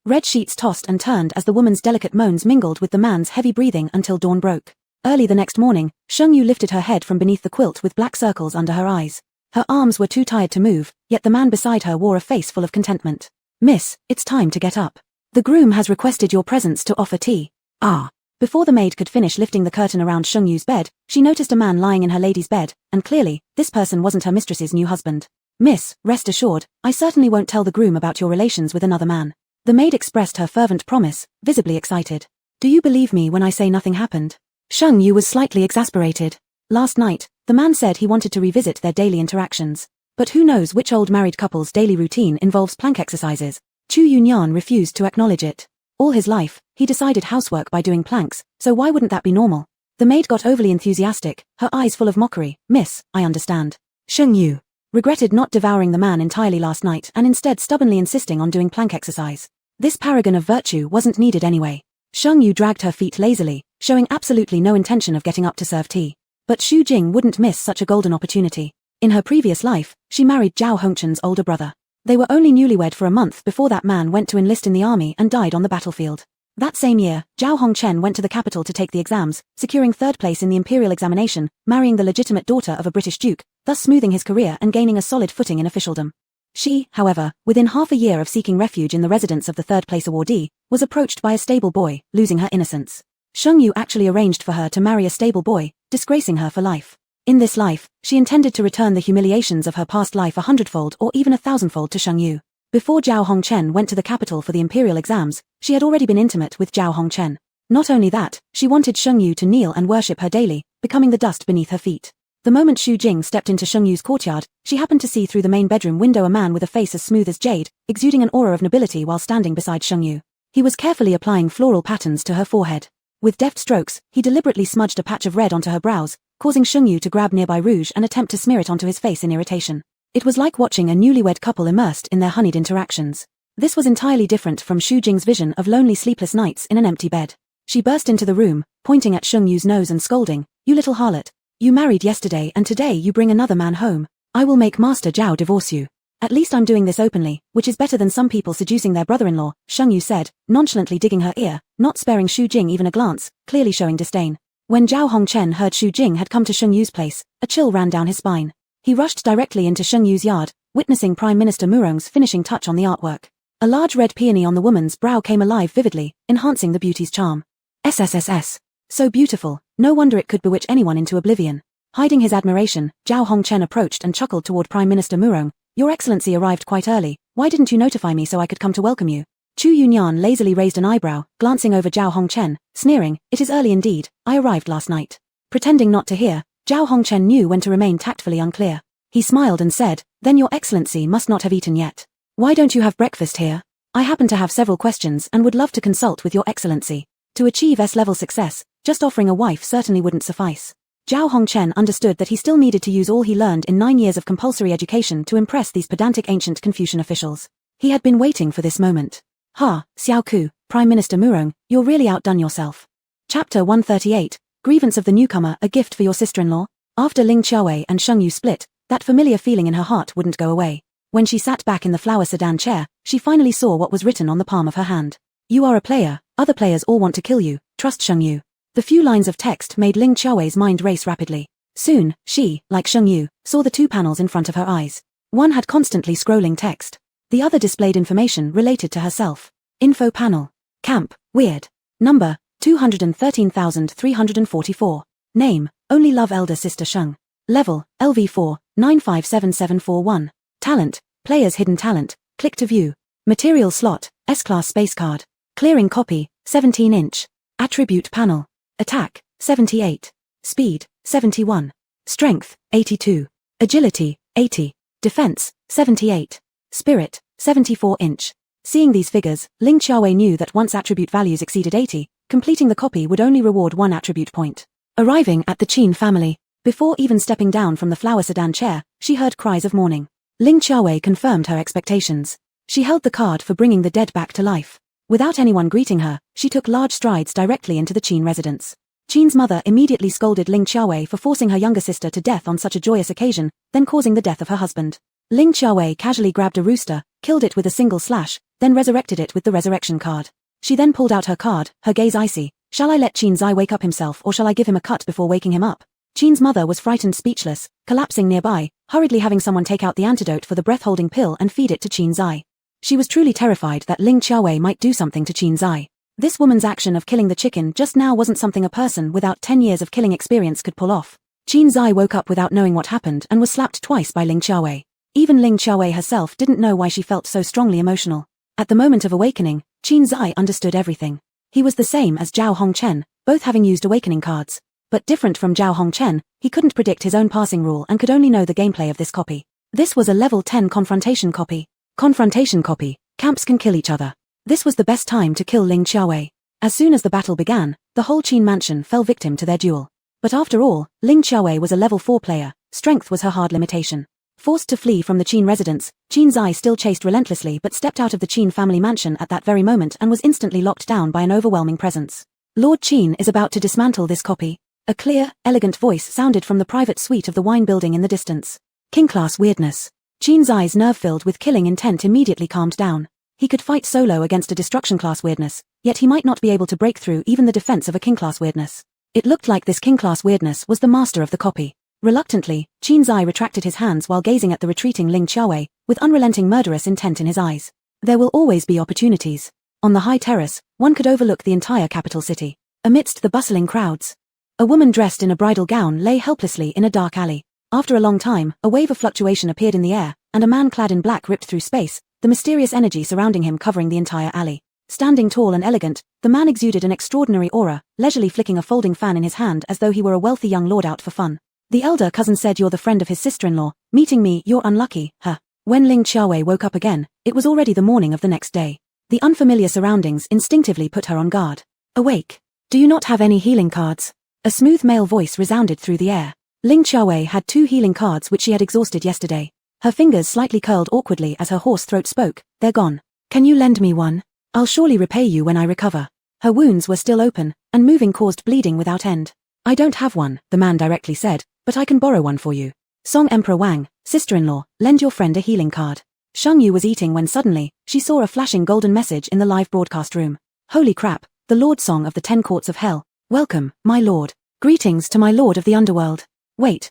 Red sheets tossed and turned as the woman's delicate moans mingled with the man's heavy breathing until dawn broke. Early the next morning, Sheng Yu lifted her head from beneath the quilt with black circles under her eyes. Her arms were too tired to move, yet the man beside her wore a face full of contentment. "Miss, it's time to get up. The groom has requested your presence to offer tea." "Ah." Before the maid could finish lifting the curtain around Sheng Yu's bed, she noticed a man lying in her lady's bed, and clearly, this person wasn't her mistress's new husband. Miss, rest assured, I certainly won't tell the groom about your relations with another man. The maid expressed her fervent promise, visibly excited. Do you believe me when I say nothing happened? Sheng Yu was slightly exasperated. Last night, the man said he wanted to revisit their daily interactions. But who knows which old married couple's daily routine involves plank exercises? Chu Yunyan refused to acknowledge it. All his life, he decided housework by doing planks, so why wouldn't that be normal? The maid got overly enthusiastic, her eyes full of mockery. Miss, I understand. Sheng Yu regretted not devouring the man entirely last night and instead stubbornly insisting on doing plank exercise. This paragon of virtue wasn't needed anyway. Sheng Yu dragged her feet lazily, showing absolutely no intention of getting up to serve tea. But Xu Jing wouldn't miss such a golden opportunity. In her previous life, she married Zhao Hongchen's older brother. They were only newlywed for a month before that man went to enlist in the army and died on the battlefield. That same year, Zhao Hongchen went to the capital to take the exams, securing third place in the imperial examination, marrying the legitimate daughter of a British duke, thus smoothing his career and gaining a solid footing in officialdom. She, however, within half a year of seeking refuge in the residence of the third-place awardee, was approached by a stable boy, losing her innocence. Sheng Yu actually arranged for her to marry a stable boy, disgracing her for life. In this life, she intended to return the humiliations of her past life 100-fold or even 1,000-fold to Sheng Yu. Before Zhao Hongchen went to the capital for the imperial exams, she had already been intimate with Zhao Hongchen. Not only that, she wanted Sheng Yu to kneel and worship her daily, becoming the dust beneath her feet. The moment Xu Jing stepped into Sheng Yu's courtyard, she happened to see through the main bedroom window a man with a face as smooth as jade, exuding an aura of nobility while standing beside Sheng Yu. He was carefully applying floral patterns to her forehead. With deft strokes, he deliberately smudged a patch of red onto her brows, causing Sheng Yu to grab nearby rouge and attempt to smear it onto his face in irritation. It was like watching a newlywed couple immersed in their honeyed interactions. This was entirely different from Xu Jing's vision of lonely sleepless nights in an empty bed. She burst into the room, pointing at Sheng Yu's nose and scolding, "You little harlot. You married yesterday and today you bring another man home. I will make Master Zhao divorce you. At least I'm doing this openly, which is better than some people seducing their brother-in-law," Sheng Yu said, nonchalantly digging her ear, not sparing Xu Jing even a glance, clearly showing disdain. When Zhao Hongchen heard Xu Jing had come to Sheng Yu's place, a chill ran down his spine. He rushed directly into Sheng Yu's yard, witnessing Prime Minister Murong's finishing touch on the artwork. A large red peony on the woman's brow came alive vividly, enhancing the beauty's charm. SSSS. So beautiful, no wonder it could bewitch anyone into oblivion. Hiding his admiration, Zhao Hongchen approached and chuckled toward Prime Minister Murong. "Your Excellency arrived quite early, why didn't you notify me so I could come to welcome you?" Chu Yunyan lazily raised an eyebrow, glancing over Zhao Hongchen, sneering, "It is early indeed, I arrived last night." Pretending not to hear, Zhao Hongchen knew when to remain tactfully unclear. He smiled and said, "Then your Excellency must not have eaten yet. Why don't you have breakfast here? I happen to have several questions and would love to consult with your Excellency. To achieve S-level success, just offering a wife certainly wouldn't suffice." Zhao Hongchen understood that he still needed to use all he learned in 9 years of compulsory education to impress these pedantic ancient Confucian officials. He had been waiting for this moment. "Ha, Xiao Ku, Prime Minister Murong, you're really outdone yourself." Chapter 138, Grievance of the Newcomer, a Gift for Your Sister-in-Law. After Ling Qiaowei and Sheng Yu split, that familiar feeling in her heart wouldn't go away. When she sat back in the flower sedan chair, she finally saw what was written on the palm of her hand. "You are a player, other players all want to kill you, trust Sheng Yu." The few lines of text made Ling Qiaowei's mind race rapidly. Soon, she, like Sheng Yu, saw the two panels in front of her eyes. One had constantly scrolling text. The other displayed information related to herself. Info panel. Camp, Weird. Number, 213,344. Name, Only Love Elder Sister Sheng. Level, LV4, 957741. Talent, Player's Hidden Talent, click to view. Material slot, S-Class Space Card. Clearing copy, 17-inch. Attribute panel. Attack, 78. Speed, 71. Strength, 82. Agility, 80. Defense, 78. Spirit, 74-inch. Seeing these figures, Ling Qiaowei knew that once attribute values exceeded 80, completing the copy would only reward 1 attribute point. Arriving at the Qin family, before even stepping down from the flower sedan chair, she heard cries of mourning. Ling Qiaowei confirmed her expectations. She held the card for bringing the dead back to life. Without anyone greeting her, she took large strides directly into the Qin residence. Qin's mother immediately scolded Ling Qiaowei for forcing her younger sister to death on such a joyous occasion, then causing the death of her husband. Ling Qiaowei casually grabbed a rooster, killed it with a single slash, then resurrected it with the resurrection card. She then pulled out her card, her gaze icy. "Shall I let Qin Zai wake up himself or shall I give him a cut before waking him up?" Qin's mother was frightened speechless, collapsing nearby, hurriedly having someone take out the antidote for the breath-holding pill and feed it to Qin Zai. She was truly terrified that Ling Qiaowei might do something to Qin Zai. This woman's action of killing the chicken just now wasn't something a person without 10 years of killing experience could pull off. Qin Zai woke up without knowing what happened and was slapped twice by Ling Xiaowei. Even Ling Xiaowei herself didn't know why she felt so strongly emotional. At the moment of awakening, Qin Zai understood everything. He was the same as Zhao Hongchen, both having used awakening cards. But different from Zhao Hongchen, he couldn't predict his own passing rule and could only know the gameplay of this copy. This was a level 10 confrontation copy. Confrontation copy. Camps can kill each other. This was the best time to kill Ling Xiaowei. As soon as the battle began, the whole Qin mansion fell victim to their duel. But after all, Ling Xiaowei was a level 4 player, strength was her hard limitation. Forced to flee from the Qin residence, Qin Zai still chased relentlessly but stepped out of the Qin family mansion at that very moment and was instantly locked down by an overwhelming presence. Lord Qin is about to dismantle this copy. A clear, elegant voice sounded from the private suite of the wine building in the distance. King-class weirdness. Qin Zai's nerve-filled with killing intent immediately calmed down. He could fight solo against a destruction-class weirdness, yet he might not be able to break through even the defense of a king-class weirdness. It looked like this king-class weirdness was the master of the copy. Reluctantly, Qin Zai retracted his hands while gazing at the retreating Ling Xiaowei, with unrelenting murderous intent in his eyes. There will always be opportunities. On the high terrace, one could overlook the entire capital city. Amidst the bustling crowds, a woman dressed in a bridal gown lay helplessly in a dark alley. After a long time, a wave of fluctuation appeared in the air, and a man clad in black ripped through space, the mysterious energy surrounding him covering the entire alley. Standing tall and elegant, the man exuded an extraordinary aura, leisurely flicking a folding fan in his hand as though he were a wealthy young lord out for fun. The elder cousin said, "You're the friend of his sister-in-law. Meeting me, you're unlucky, huh?" When Ling Xiaowei woke up again, it was already the morning of the next day. The unfamiliar surroundings instinctively put her on guard. Awake. Do you not have any healing cards? A smooth male voice resounded through the air. Ling Xiaowei had 2 healing cards which she had exhausted yesterday. Her fingers slightly curled awkwardly as her hoarse throat spoke. "They're gone. Can you lend me one? I'll surely repay you when I recover." Her wounds were still open, and moving caused bleeding without end. "I don't have one," the man directly said, "but I can borrow one for you." Song Emperor Wang, sister-in-law, lend your friend a healing card. Sheng Yu was eating when suddenly, she saw a flashing golden message in the live broadcast room. Holy crap, the Lord Song of the 10 Courts of Hell. "Welcome, my lord. Greetings to my lord of the underworld." Wait,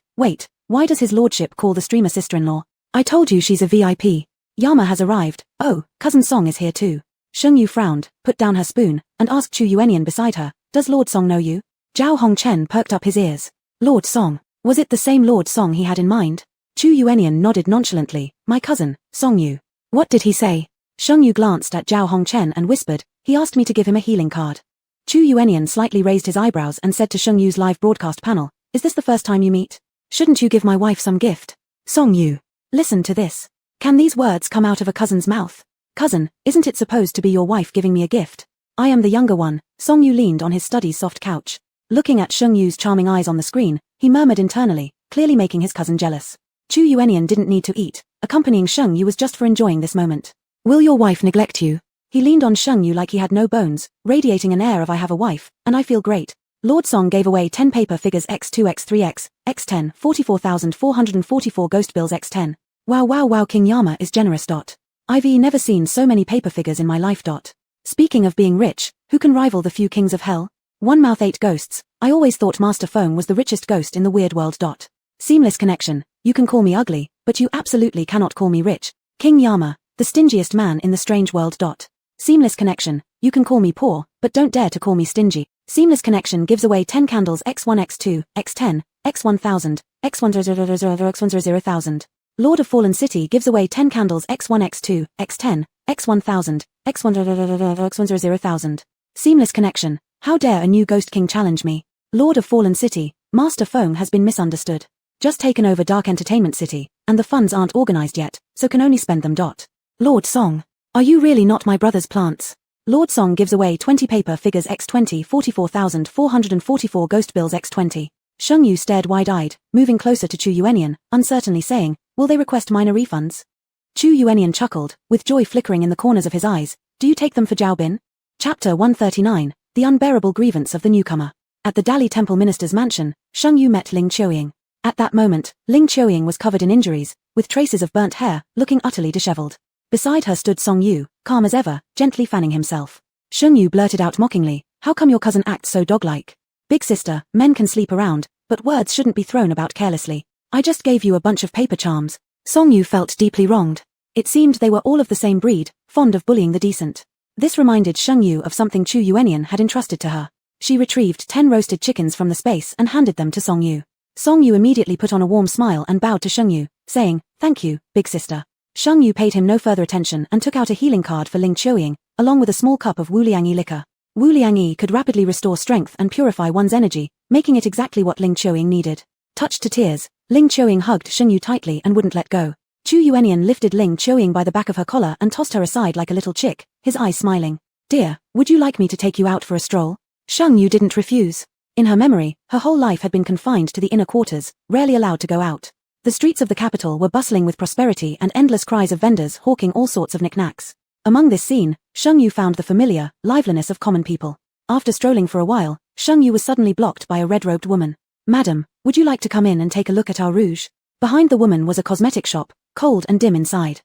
why does his lordship call the streamer sister-in-law? I told you she's a VIP. Yama has arrived. Oh, cousin Song is here too. Sheng Yu frowned, put down her spoon, and asked Chu Yuanian beside her, "Does Lord Song know you?" Zhao Hongchen perked up his ears. Lord Song. Was it the same Lord Song he had in mind? Chu Yuanian nodded nonchalantly. "My cousin, Song Yu." "What did he say?" Sheng Yu glanced at Zhao Hongchen and whispered, "He asked me to give him a healing card." Chu Yuanian slightly raised his eyebrows and said to Sheng Yu's live broadcast panel, "Is this the first time you meet? Shouldn't you give my wife some gift?" Song Yu. Listen to this. Can these words come out of a cousin's mouth? "Cousin, isn't it supposed to be your wife giving me a gift? I am the younger one." Song Yu leaned on his study's soft couch. Looking at Sheng Yu's charming eyes on the screen, he murmured internally, clearly making his cousin jealous. Chu Yuanian didn't need to eat. Accompanying Sheng Yu was just for enjoying this moment. "Will your wife neglect you?" He leaned on Sheng Yu like he had no bones, radiating an air of "I have a wife, and I feel great." Lord Song gave away 10 paper figures x2 x3x, x10, 44,444 ghost bills x10. Wow, King Yama is generous. I've never seen so many paper figures in my life. Speaking of being rich, who can rival the few kings of hell? One mouth 8 ghosts. I always thought Master Feng was the richest ghost in the weird world. Seamless connection. You can call me ugly, but you absolutely cannot call me rich. King Yama, the stingiest man in the strange world. Seamless connection. You can call me poor, but don't dare to call me stingy. Seamless connection gives away 10 candles x1 x2, x10, x1000, x1000, x1000. Lord of Fallen City gives away 10 candles x1 x2, x10, x1000, x1000. Seamless connection. How dare a new Ghost King challenge me? Lord of Fallen City, Master Feng has been misunderstood. Just taken over Dark Entertainment City, and the funds aren't organized yet, so can only spend them. Lord Song. Are you really not my brother's plants? Lord Song gives away 20 paper figures x20, 44,444 ghost bills x20. Sheng Yu stared wide-eyed, moving closer to Chu Yuanian, uncertainly saying, "Will they request minor refunds?" Chu Yuanian chuckled, with joy flickering in the corners of his eyes. "Do you take them for Zhao Bin?" Chapter 139, The Unbearable Grievance of the Newcomer. At the Dali Temple Minister's mansion, Sheng Yu met Ling Qiuying. At that moment, Ling Qiuying was covered in injuries, with traces of burnt hair, looking utterly disheveled. Beside her stood Song Yu, calm as ever, gently fanning himself. Sheng Yu blurted out mockingly, "How come your cousin acts so dog-like? Big sister, men can sleep around, but words shouldn't be thrown about carelessly. I just gave you a bunch of paper charms." Song Yu felt deeply wronged. It seemed they were all of the same breed, fond of bullying the decent. This reminded Sheng Yu of something Chu Yuenian had entrusted to her. She retrieved 10 roasted chickens from the space and handed them to Song Yu. Song Yu immediately put on a warm smile and bowed to Sheng Yu, saying, "Thank you, big sister." Sheng Yu paid him no further attention and took out a healing card for Ling Qiuying, along with a small cup of Wu Liangyi liquor. Wu Liangyi could rapidly restore strength and purify one's energy, making it exactly what Ling Qiuying needed. Touched to tears, Ling Qiuying hugged Sheng Yu tightly and wouldn't let go. Chu Yuenian lifted Ling Qiuying by the back of her collar and tossed her aside like a little chick, his eyes smiling. "Dear, would you like me to take you out for a stroll?" Sheng Yu didn't refuse. In her memory, her whole life had been confined to the inner quarters, rarely allowed to go out. The streets of the capital were bustling with prosperity and endless cries of vendors hawking all sorts of knickknacks. Among this scene, Sheng Yu found the familiar liveliness of common people. After strolling for a while, Sheng Yu was suddenly blocked by a red-robed woman. "Madam, would you like to come in and take a look at our rouge?" Behind the woman was a cosmetic shop, cold and dim inside.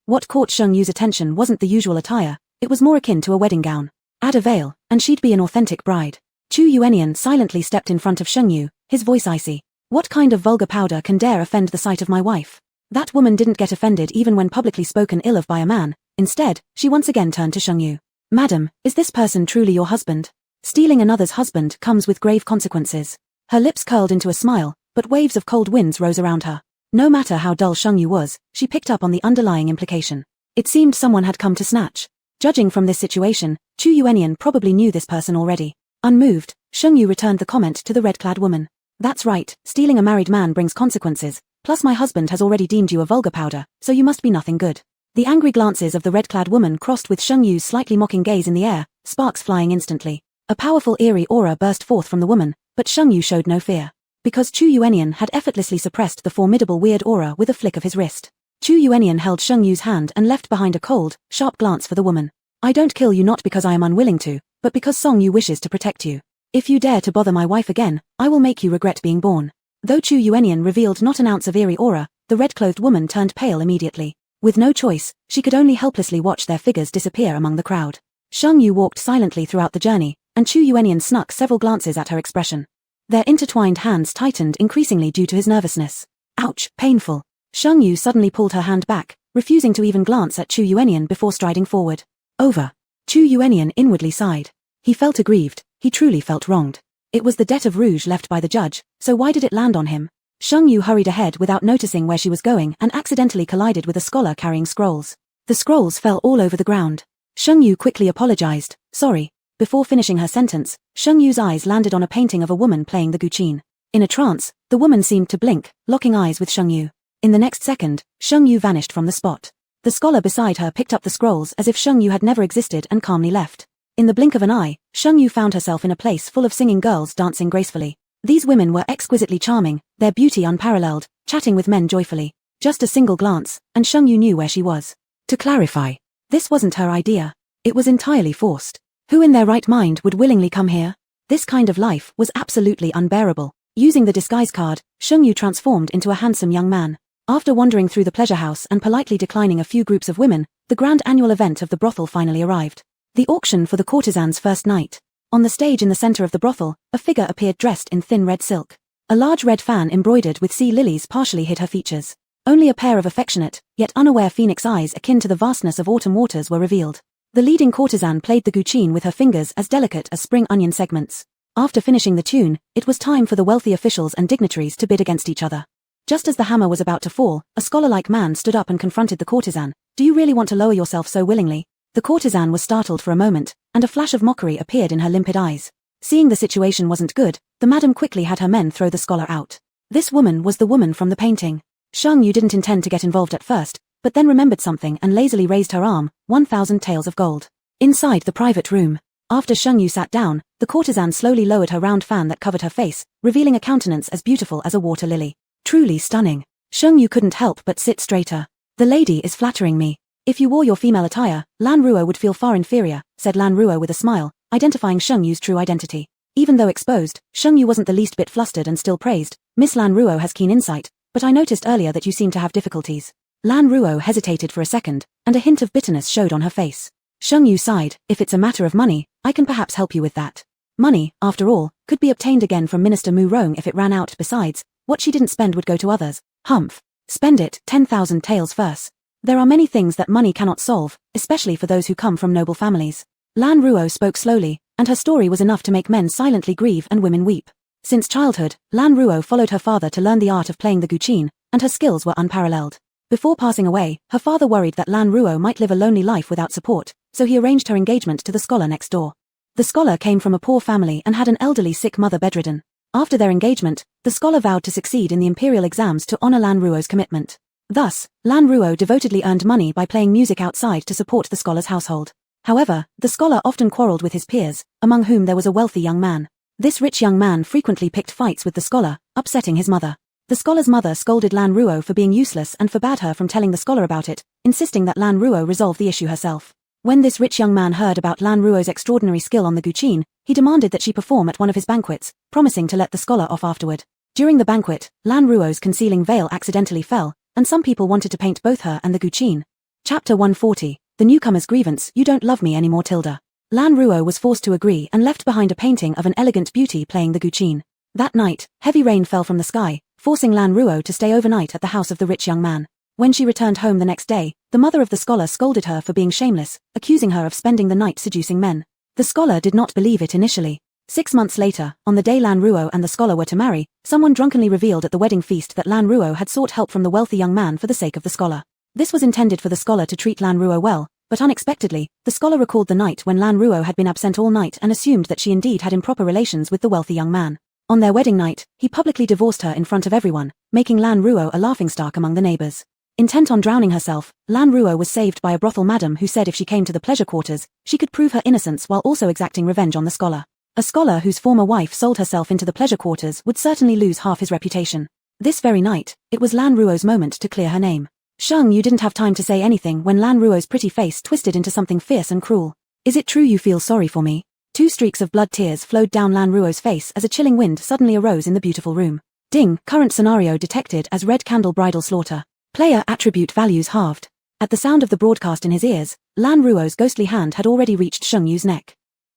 What caught Sheng Yu's attention wasn't the usual attire, it was more akin to a wedding gown. Add a veil, and she'd be an authentic bride. Chu Yuenian silently stepped in front of Sheng Yu, his voice icy. "What kind of vulgar powder can dare offend the sight of my wife?" That woman didn't get offended even when publicly spoken ill of by a man. Instead, she once again turned to Sheng Yu. "Madam, is this person truly your husband? Stealing another's husband comes with grave consequences." Her lips curled into a smile, but waves of cold winds rose around her. No matter how dull Sheng Yu was, she picked up on the underlying implication. It seemed someone had come to snatch. Judging from this situation, Chu Yuenian probably knew this person already. Unmoved, Sheng Yu returned the comment to the red-clad woman. "That's right, stealing a married man brings consequences, plus my husband has already deemed you a vulgar powder, so you must be nothing good." The angry glances of the red-clad woman crossed with Sheng Yu's slightly mocking gaze in the air, sparks flying instantly. A powerful eerie aura burst forth from the woman, but Sheng Yu showed no fear. Because Chu Yuenian had effortlessly suppressed the formidable weird aura with a flick of his wrist. Chu Yuenian held Sheng Yu's hand and left behind a cold, sharp glance for the woman. "I don't kill you not because I am unwilling to, but because Song Yu wishes to protect you. If you dare to bother my wife again, I will make you regret being born." Though Chu Yuenian revealed not an ounce of eerie aura, the red-clothed woman turned pale immediately. With no choice, she could only helplessly watch their figures disappear among the crowd. Sheng Yu walked silently throughout the journey, and Chu Yuenian snuck several glances at her expression. Their intertwined hands tightened increasingly due to his nervousness. "Ouch, painful." Sheng Yu suddenly pulled her hand back, refusing to even glance at Chu Yuenian before striding forward. "Over." Chu Yuenian inwardly sighed. He felt aggrieved, he truly felt wronged. It was the debt of rouge left by the judge, so why did it land on him? Sheng Yu hurried ahead without noticing where she was going and accidentally collided with a scholar carrying scrolls. The scrolls fell all over the ground. Sheng Yu quickly apologized, "Sorry." Before finishing her sentence, Sheng Yu's eyes landed on a painting of a woman playing the guqin. In a trance, the woman seemed to blink, locking eyes with Sheng Yu. In the next second, Sheng Yu vanished from the spot. The scholar beside her picked up the scrolls as if Sheng Yu had never existed and calmly left. In the blink of an eye, Sheng Yu found herself in a place full of singing girls dancing gracefully. These women were exquisitely charming, their beauty unparalleled, chatting with men joyfully. Just a single glance, and Sheng Yu knew where she was. To clarify, this wasn't her idea. It was entirely forced. Who in their right mind would willingly come here? This kind of life was absolutely unbearable. Using the disguise card, Sheng Yu transformed into a handsome young man. After wandering through the pleasure house and politely declining a few groups of women, the grand annual event of the brothel finally arrived. The auction for the courtesan's first night. On the stage in the center of the brothel, a figure appeared dressed in thin red silk. A large red fan embroidered with sea lilies partially hid her features. Only a pair of affectionate, yet unaware phoenix eyes akin to the vastness of autumn waters were revealed. The leading courtesan played the guqin with her fingers as delicate as spring onion segments. After finishing the tune, it was time for the wealthy officials and dignitaries to bid against each other. Just as the hammer was about to fall, a scholar-like man stood up and confronted the courtesan. "Do you really want to lower yourself so willingly?" The courtesan was startled for a moment, and a flash of mockery appeared in her limpid eyes. Seeing the situation wasn't good, the madam quickly had her men throw the scholar out. This woman was the woman from the painting. Sheng Yu didn't intend to get involved at first, but then remembered something and lazily raised her arm, 1,000 taels of gold. Inside the private room, after Sheng Yu sat down, the courtesan slowly lowered her round fan that covered her face, revealing a countenance as beautiful as a water lily. Truly stunning. Sheng Yu couldn't help but sit straighter. "The lady is flattering me. If you wore your female attire, Lan Ruo would feel far inferior," said Lan Ruo with a smile, identifying Sheng Yu's true identity. Even though exposed, Sheng Yu wasn't the least bit flustered and still praised. "Miss Lan Ruo has keen insight, but I noticed earlier that you seem to have difficulties." Lan Ruo hesitated for a second, and a hint of bitterness showed on her face. Sheng Yu sighed. "If it's a matter of money, I can perhaps help you with that." Money, after all, could be obtained again from Minister Mu Rong if it ran out. Besides, what she didn't spend would go to others. Humph. Spend it, 10,000 taels first. There are many things that money cannot solve, especially for those who come from noble families. Lan Ruo spoke slowly, and her story was enough to make men silently grieve and women weep. Since childhood, Lan Ruo followed her father to learn the art of playing the guqin, and her skills were unparalleled. Before passing away, her father worried that Lan Ruo might live a lonely life without support, so he arranged her engagement to the scholar next door. The scholar came from a poor family and had an elderly sick mother bedridden. After their engagement, the scholar vowed to succeed in the imperial exams to honor Lan Ruo's commitment. Thus, Lan Ruo devotedly earned money by playing music outside to support the scholar's household. However, the scholar often quarreled with his peers, among whom there was a wealthy young man. This rich young man frequently picked fights with the scholar, upsetting his mother. The scholar's mother scolded Lan Ruo for being useless and forbade her from telling the scholar about it, insisting that Lan Ruo resolve the issue herself. When this rich young man heard about Lan Ruo's extraordinary skill on the guqin, he demanded that she perform at one of his banquets, promising to let the scholar off afterward. During the banquet, Lan Ruo's concealing veil accidentally fell, and some people wanted to paint both her and the guqin. Chapter 140, The Newcomer's Grievance, You Don't Love Me Anymore Tilda. Lan Ruo was forced to agree and left behind a painting of an elegant beauty playing the guqin. That night, heavy rain fell from the sky, forcing Lan Ruo to stay overnight at the house of the rich young man. When she returned home the next day, the mother of the scholar scolded her for being shameless, accusing her of spending the night seducing men. The scholar did not believe it initially. 6 months later, on the day Lan Ruo and the scholar were to marry, someone drunkenly revealed at the wedding feast that Lan Ruo had sought help from the wealthy young man for the sake of the scholar. This was intended for the scholar to treat Lan Ruo well, but unexpectedly, the scholar recalled the night when Lan Ruo had been absent all night and assumed that she indeed had improper relations with the wealthy young man. On their wedding night, he publicly divorced her in front of everyone, making Lan Ruo a laughingstock among the neighbors. Intent on drowning herself, Lan Ruo was saved by a brothel madam who said if she came to the pleasure quarters, she could prove her innocence while also exacting revenge on the scholar. A scholar whose former wife sold herself into the pleasure quarters would certainly lose half his reputation. This very night, it was Lan Ruo's moment to clear her name. Sheng Yu didn't have time to say anything when Lan Ruo's pretty face twisted into something fierce and cruel. Is it true you feel sorry for me? 2 streaks of blood tears flowed down Lan Ruo's face as a chilling wind suddenly arose in the beautiful room. Ding, current scenario detected as Red Candle Bridal Slaughter. Player attribute values halved. At the sound of the broadcast in his ears, Lan Ruo's ghostly hand had already reached Sheng Yu's neck.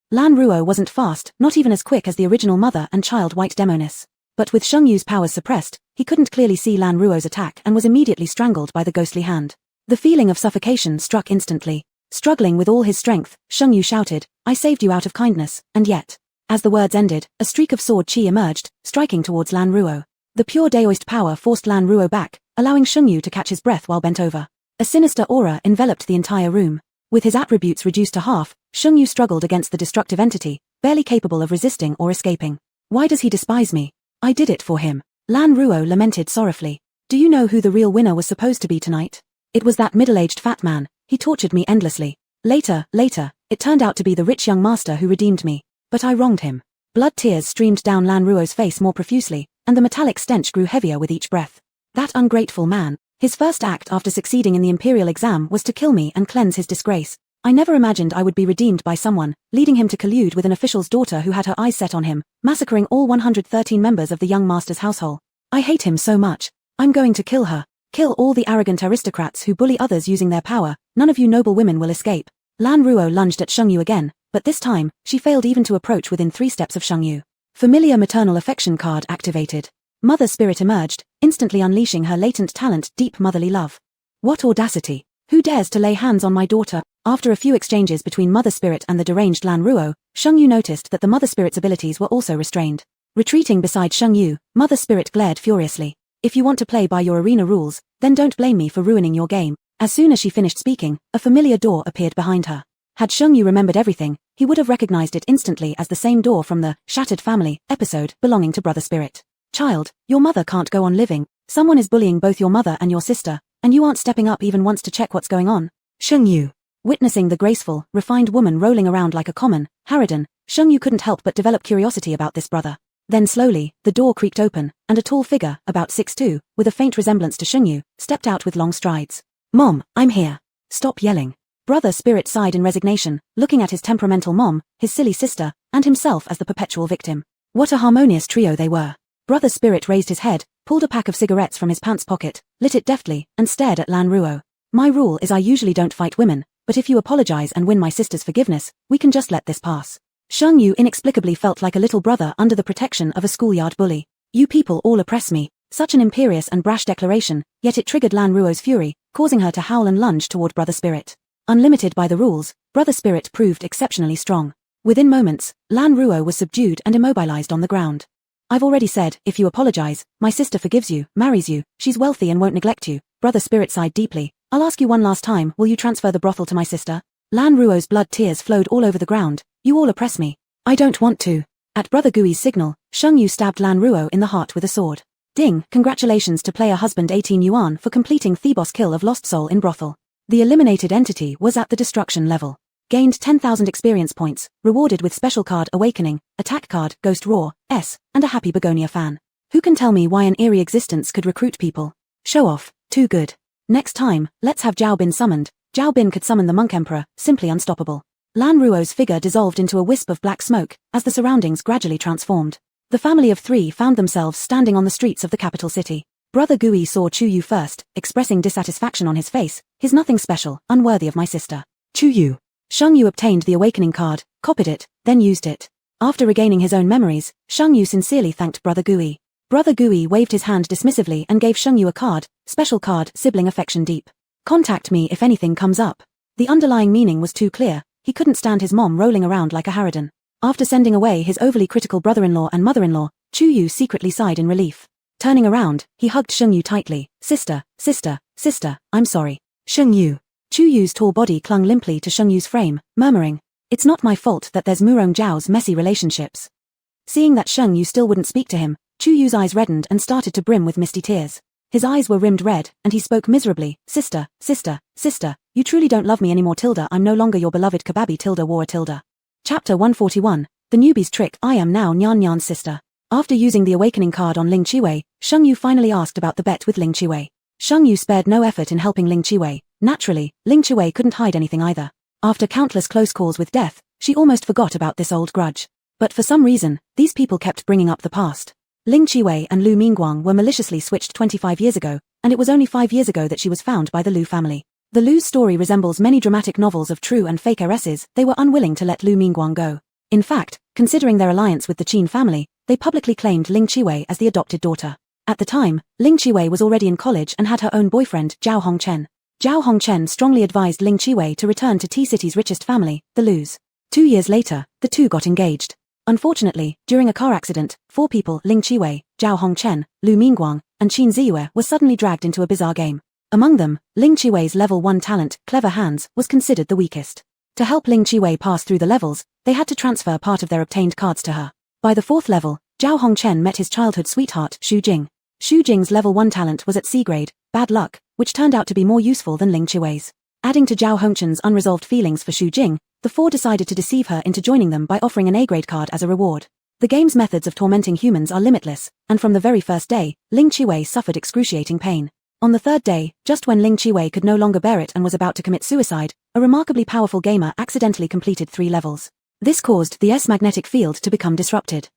Lan Ruo wasn't fast, not even as quick as the original mother and child white demoness. But with Sheng Yu's powers suppressed, he couldn't clearly see Lan Ruo's attack and was immediately strangled by the ghostly hand. The feeling of suffocation struck instantly. Struggling with all his strength, Sheng Yu shouted, I saved you out of kindness, and yet. As the words ended, a streak of sword chi emerged, striking towards Lan Ruo. The pure Daoist power forced Lan Ruo back, allowing Sheng Yu to catch his breath while bent over. A sinister aura enveloped the entire room. With his attributes reduced to half, Sheng Yu struggled against the destructive entity, barely capable of resisting or escaping. Why does he despise me? I did it for him. Lan Ruo lamented sorrowfully. Do you know who the real winner was supposed to be tonight? It was that middle-aged fat man. He tortured me endlessly. Later, it turned out to be the rich young master who redeemed me. But I wronged him. Blood tears streamed down Lan Ruo's face more profusely, and the metallic stench grew heavier with each breath. That ungrateful man. His first act after succeeding in the imperial exam was to kill me and cleanse his disgrace. I never imagined I would be redeemed by someone, leading him to collude with an official's daughter who had her eyes set on him, massacring all 113 members of the young master's household. I hate him so much. I'm going to kill her. Kill all the arrogant aristocrats who bully others using their power. None of you noble women will escape. Lan Ruo lunged at Sheng Yu again, but this time, she failed even to approach within 3 steps of Sheng Yu. Familiar maternal affection card activated. Mother spirit emerged, instantly unleashing her latent talent, deep motherly love. What audacity! Who dares to lay hands on my daughter? After a few exchanges between Mother Spirit and the deranged Lan Ruo, Sheng Yu noticed that the Mother Spirit's abilities were also restrained. Retreating beside Sheng Yu, Mother Spirit glared furiously. If you want to play by your arena rules, then don't blame me for ruining your game. As soon as she finished speaking, a familiar door appeared behind her. Had Sheng Yu remembered everything, he would have recognized it instantly as the same door from the Shattered Family episode belonging to Brother Spirit. Child, your mother can't go on living. Someone is bullying both your mother and your sister, and you aren't stepping up even once to check what's going on. Sheng Yu. Witnessing the graceful, refined woman rolling around like a common harridan, Sheng Yu couldn't help but develop curiosity about this brother. Then slowly, the door creaked open, and a tall figure, about 6'2", with a faint resemblance to Sheng Yu, stepped out with long strides. Mom, I'm here. Stop yelling. Brother Spirit sighed in resignation, looking at his temperamental mom, his silly sister, and himself as the perpetual victim. What a harmonious trio they were. Brother Spirit raised his head, pulled a pack of cigarettes from his pants pocket, lit it deftly, and stared at Lan Ruo. My rule is I usually don't fight women, but if you apologize and win my sister's forgiveness, we can just let this pass. Sheng Yu inexplicably felt like a little brother under the protection of a schoolyard bully. You people all oppress me. Such an imperious and brash declaration, yet it triggered Lan Ruo's fury, causing her to howl and lunge toward Brother Spirit. Unlimited by the rules, Brother Spirit proved exceptionally strong. Within moments, Lan Ruo was subdued and immobilized on the ground. I've already said, if you apologize, my sister forgives you, marries you, she's wealthy and won't neglect you. Brother Spirit sighed deeply. I'll ask you one last time, will you transfer the brothel to my sister? Lan Ruo's blood tears flowed all over the ground. You all oppress me. I don't want to. At Brother Gui's signal, Sheng Yu stabbed Lan Ruo in the heart with a sword. Ding, congratulations to player husband 18 Yuan for completing Thebos kill of Lost Soul in brothel. The eliminated entity was at the destruction level. Gained 10,000 experience points, rewarded with special card Awakening, attack card Ghost Roar, S, and a happy Begonia fan. Who can tell me why an eerie existence could recruit people? Show off, too good. Next time, let's have Zhao Bin summoned. Zhao Bin could summon the Monk Emperor, simply unstoppable. Lan Ruo's figure dissolved into a wisp of black smoke, as the surroundings gradually transformed. The family of three found themselves standing on the streets of the capital city. Brother Gui saw Chu Yu first, expressing dissatisfaction on his face. He's nothing special, unworthy of my sister. Chu Yu. Sheng Yu obtained the Awakening card, copied it, then used it. After regaining his own memories, Sheng Yu sincerely thanked Brother Gui. Brother Gui waved his hand dismissively and gave Sheng Yu a card, special card Sibling Affection Deep. Contact me if anything comes up. The underlying meaning was too clear. He couldn't stand his mom rolling around like a harridan. After sending away his overly critical brother-in-law and mother-in-law, Chu Yu secretly sighed in relief. Turning around, he hugged Sheng Yu tightly. Sister, sister, sister, I'm sorry. Sheng Yu. Chu Yu's tall body clung limply to Sheng Yu's frame, murmuring, it's not my fault that there's Murong Zhao's messy relationships. Seeing that Sheng Yu still wouldn't speak to him, Chu Yu's eyes reddened and started to brim with misty tears. His eyes were rimmed red, and he spoke miserably. Sister, sister, sister, you truly don't love me anymore tilde I'm no longer your beloved Kababi tilde war tilde. Chapter 141, The Newbie's Trick. I am now Nyan Nyan's sister. After using the Awakening card on Ling Qiwei, Sheng Yu finally asked about the bet with Ling Qiwei. Sheng Yu spared no effort in helping Ling Qiwei. Naturally, Ling Qiwei couldn't hide anything either. After countless close calls with death, she almost forgot about this old grudge. But for some reason, these people kept bringing up the past. Ling Qiwei and Lu Mingguang were maliciously switched 25 years ago, and it was only 5 years ago that she was found by the Lu family. The Lu's story resembles many dramatic novels of true and fake heiresses. They were unwilling to let Lu Mingguang go. In fact, considering their alliance with the Qin family, they publicly claimed Ling Qiwei as the adopted daughter. At the time, Ling Qiwei was already in college and had her own boyfriend, Zhao Hongchen. Zhao Hongchen strongly advised Ling Qiwei to return to T-City's richest family, the Lus. 2 years later, the two got engaged. Unfortunately, during a car accident, 4 people, Ling Qiwei, Zhao Hongchen, Lu Mingguang, and Qin Ziyue, were suddenly dragged into a bizarre game. Among them, Ling Qiwei's level 1 talent, Clever Hands, was considered the weakest. To help Ling Qiwei pass through the levels, they had to transfer part of their obtained cards to her. By the 4th level, Zhao Hongchen met his childhood sweetheart, Xu Jing. Xu Jing's level 1 talent was at C grade, Bad Luck, which turned out to be more useful than Ling Qiwei's. Adding to Zhao Hongchen's unresolved feelings for Xu Jing, the 4 decided to deceive her into joining them by offering an A-grade card as a reward. The game's methods of tormenting humans are limitless, and from the very first day, Ling Qiwei suffered excruciating pain. On the 3rd day, just when Ling Qiwei could no longer bear it and was about to commit suicide, a remarkably powerful gamer accidentally completed 3 levels. This caused the S-magnetic field to become disrupted.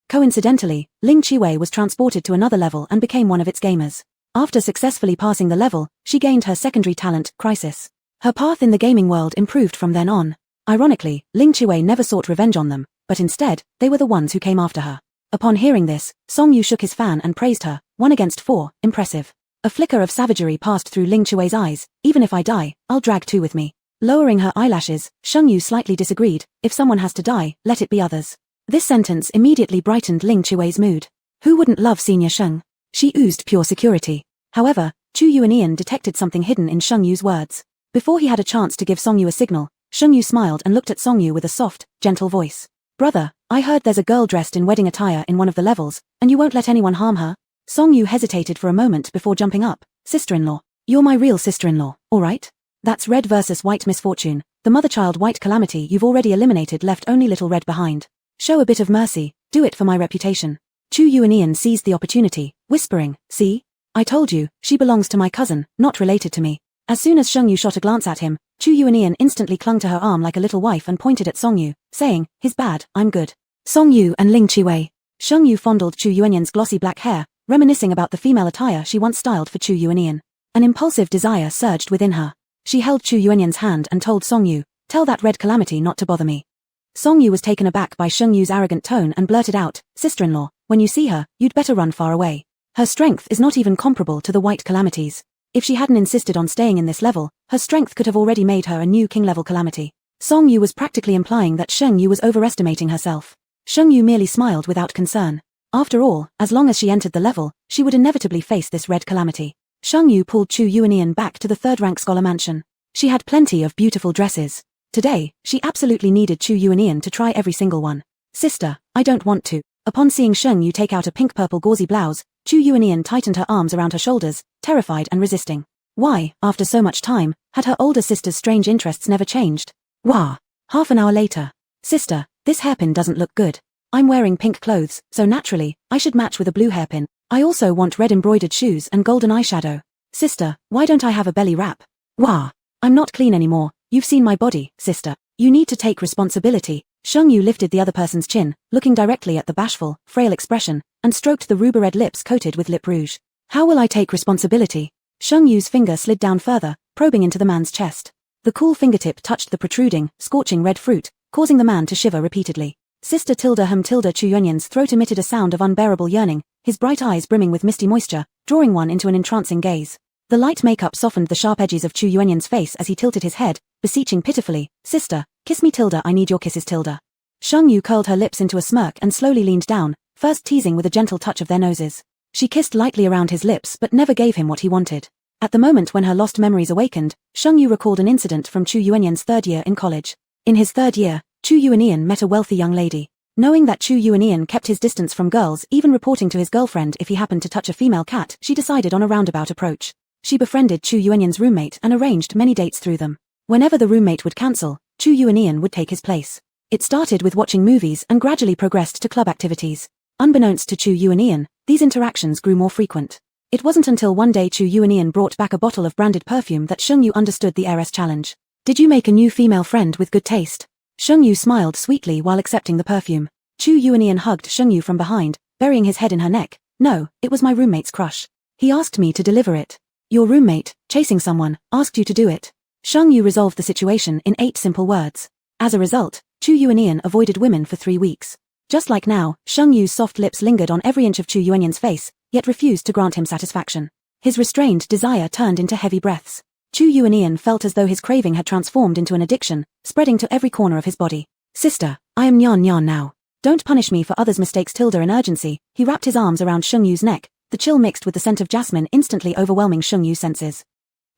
Coincidentally, Ling Qiwei was transported to another level and became one of its gamers. After successfully passing the level, she gained her secondary talent, Crisis. Her path in the gaming world improved from then on. Ironically, Ling Qiwei never sought revenge on them, but instead, they were the ones who came after her. Upon hearing this, Song Yu shook his fan and praised her. 1 against 4, impressive. A flicker of savagery passed through Ling Qiwei's eyes. Even if I die, I'll drag 2 with me. Lowering her eyelashes, Sheng Yu slightly disagreed. If someone has to die, let it be others. This sentence immediately brightened Ling Qiwei's mood. Who wouldn't love Senior Sheng? She oozed pure security. However, Chu Yu and Ian detected something hidden in Sheng Yu's words. Before he had a chance to give Song Yu a signal, Sheng Yu smiled and looked at Song Yu with a soft, gentle voice. Brother, I heard there's a girl dressed in wedding attire in one of the levels, and you won't let anyone harm her? Song Yu hesitated for a moment before jumping up. Sister-in-law. You're my real sister-in-law, alright? That's Red versus White Misfortune. The mother-child White Calamity you've already eliminated left only Little Red behind. Show a bit of mercy, do it for my reputation. Chu Yu and Ian seized the opportunity, whispering, see? I told you, she belongs to my cousin, not related to me. As soon as Sheng Yu shot a glance at him, Chu Yu and Ian instantly clung to her arm like a little wife and pointed at Song Yu, saying, he's bad, I'm good. Song Yu and Ling Qiwei. Sheng Yu fondled Chu Yuanyan's glossy black hair, reminiscing about the female attire she once styled for Chu Yu and Ian. An impulsive desire surged within her. She held Chu Yuanyan's hand and told Song Yu, tell that Red Calamity not to bother me. Song Yu was taken aback by Sheng Yu's arrogant tone and blurted out, sister-in-law, when you see her, you'd better run far away. Her strength is not even comparable to the white calamities. If she hadn't insisted on staying in this level, her strength could have already made her a new king-level calamity. Song Yu was practically implying that Sheng Yu was overestimating herself. Sheng Yu merely smiled without concern. After all, as long as she entered the level, she would inevitably face this red calamity. Sheng Yu pulled Chu Yuanian back to the third-rank scholar mansion. She had plenty of beautiful dresses. Today, she absolutely needed Chu Yuanian to try every single one. Sister, I don't want to. Upon seeing Sheng Yu take out a pink-purple gauzy blouse, Chu Yuanian tightened her arms around her shoulders, terrified and resisting. Why, after so much time, had her older sister's strange interests never changed? Wah! Half an hour later. Sister, this hairpin doesn't look good. I'm wearing pink clothes, so naturally, I should match with a blue hairpin. I also want red embroidered shoes and golden eyeshadow. Sister, why don't I have a belly wrap? Wah! I'm not clean anymore. You've seen my body, sister. You need to take responsibility. Sheng Yu lifted the other person's chin, looking directly at the bashful, frail expression, and stroked the ruby-red lips coated with lip rouge. How will I take responsibility? Sheng Yu's finger slid down further, probing into the man's chest. The cool fingertip touched the protruding, scorching red fruit, causing the man to shiver repeatedly. Sister Tilda Chu Yuanian's throat emitted a sound of unbearable yearning, his bright eyes brimming with misty moisture, drawing one into an entrancing gaze. The light makeup softened the sharp edges of Chu Yuanian's face as he tilted his head, beseeching pitifully, Sister, kiss me Tilda, I need your kisses Tilda. Sheng Yu curled her lips into a smirk and slowly leaned down, first teasing with a gentle touch of their noses. She kissed lightly around his lips but never gave him what he wanted. At the moment when her lost memories awakened, Sheng Yu recalled an incident from Chu Yuanian's third year in college. In his third year, Chu Yuanian met a wealthy young lady. Knowing that Chu Yuanian kept his distance from girls, even reporting to his girlfriend if he happened to touch a female cat, she decided on a roundabout approach. She befriended Chu Yuanian's roommate and arranged many dates through them. Whenever the roommate would cancel, Chu Yuanian would take his place. It started with watching movies and gradually progressed to club activities. Unbeknownst to Chu Yuanian, these interactions grew more frequent. It wasn't until one day Chu Yuanian brought back a bottle of branded perfume that Sheng Yu understood the heiress challenge. Did you make a new female friend with good taste? Sheng Yu smiled sweetly while accepting the perfume. Chu Yuanian hugged Sheng Yu from behind, burying his head in her neck. No, it was my roommate's crush. He asked me to deliver it. Your roommate, chasing someone, asked you to do it. Sheng Yu resolved the situation in 8 simple words. As a result, Chu Yuanian avoided women for 3 weeks. Just like now, Sheng Yu's soft lips lingered on every inch of Chu Yuanian's face, yet refused to grant him satisfaction. His restrained desire turned into heavy breaths. Chu Yuanian felt as though his craving had transformed into an addiction, spreading to every corner of his body. Sister, I am Nyan Nyan now. Don't punish me for others' mistakes Tilda in urgency. He wrapped his arms around Sheng Yu's neck, the chill mixed with the scent of jasmine instantly overwhelming Sheng Yu's senses.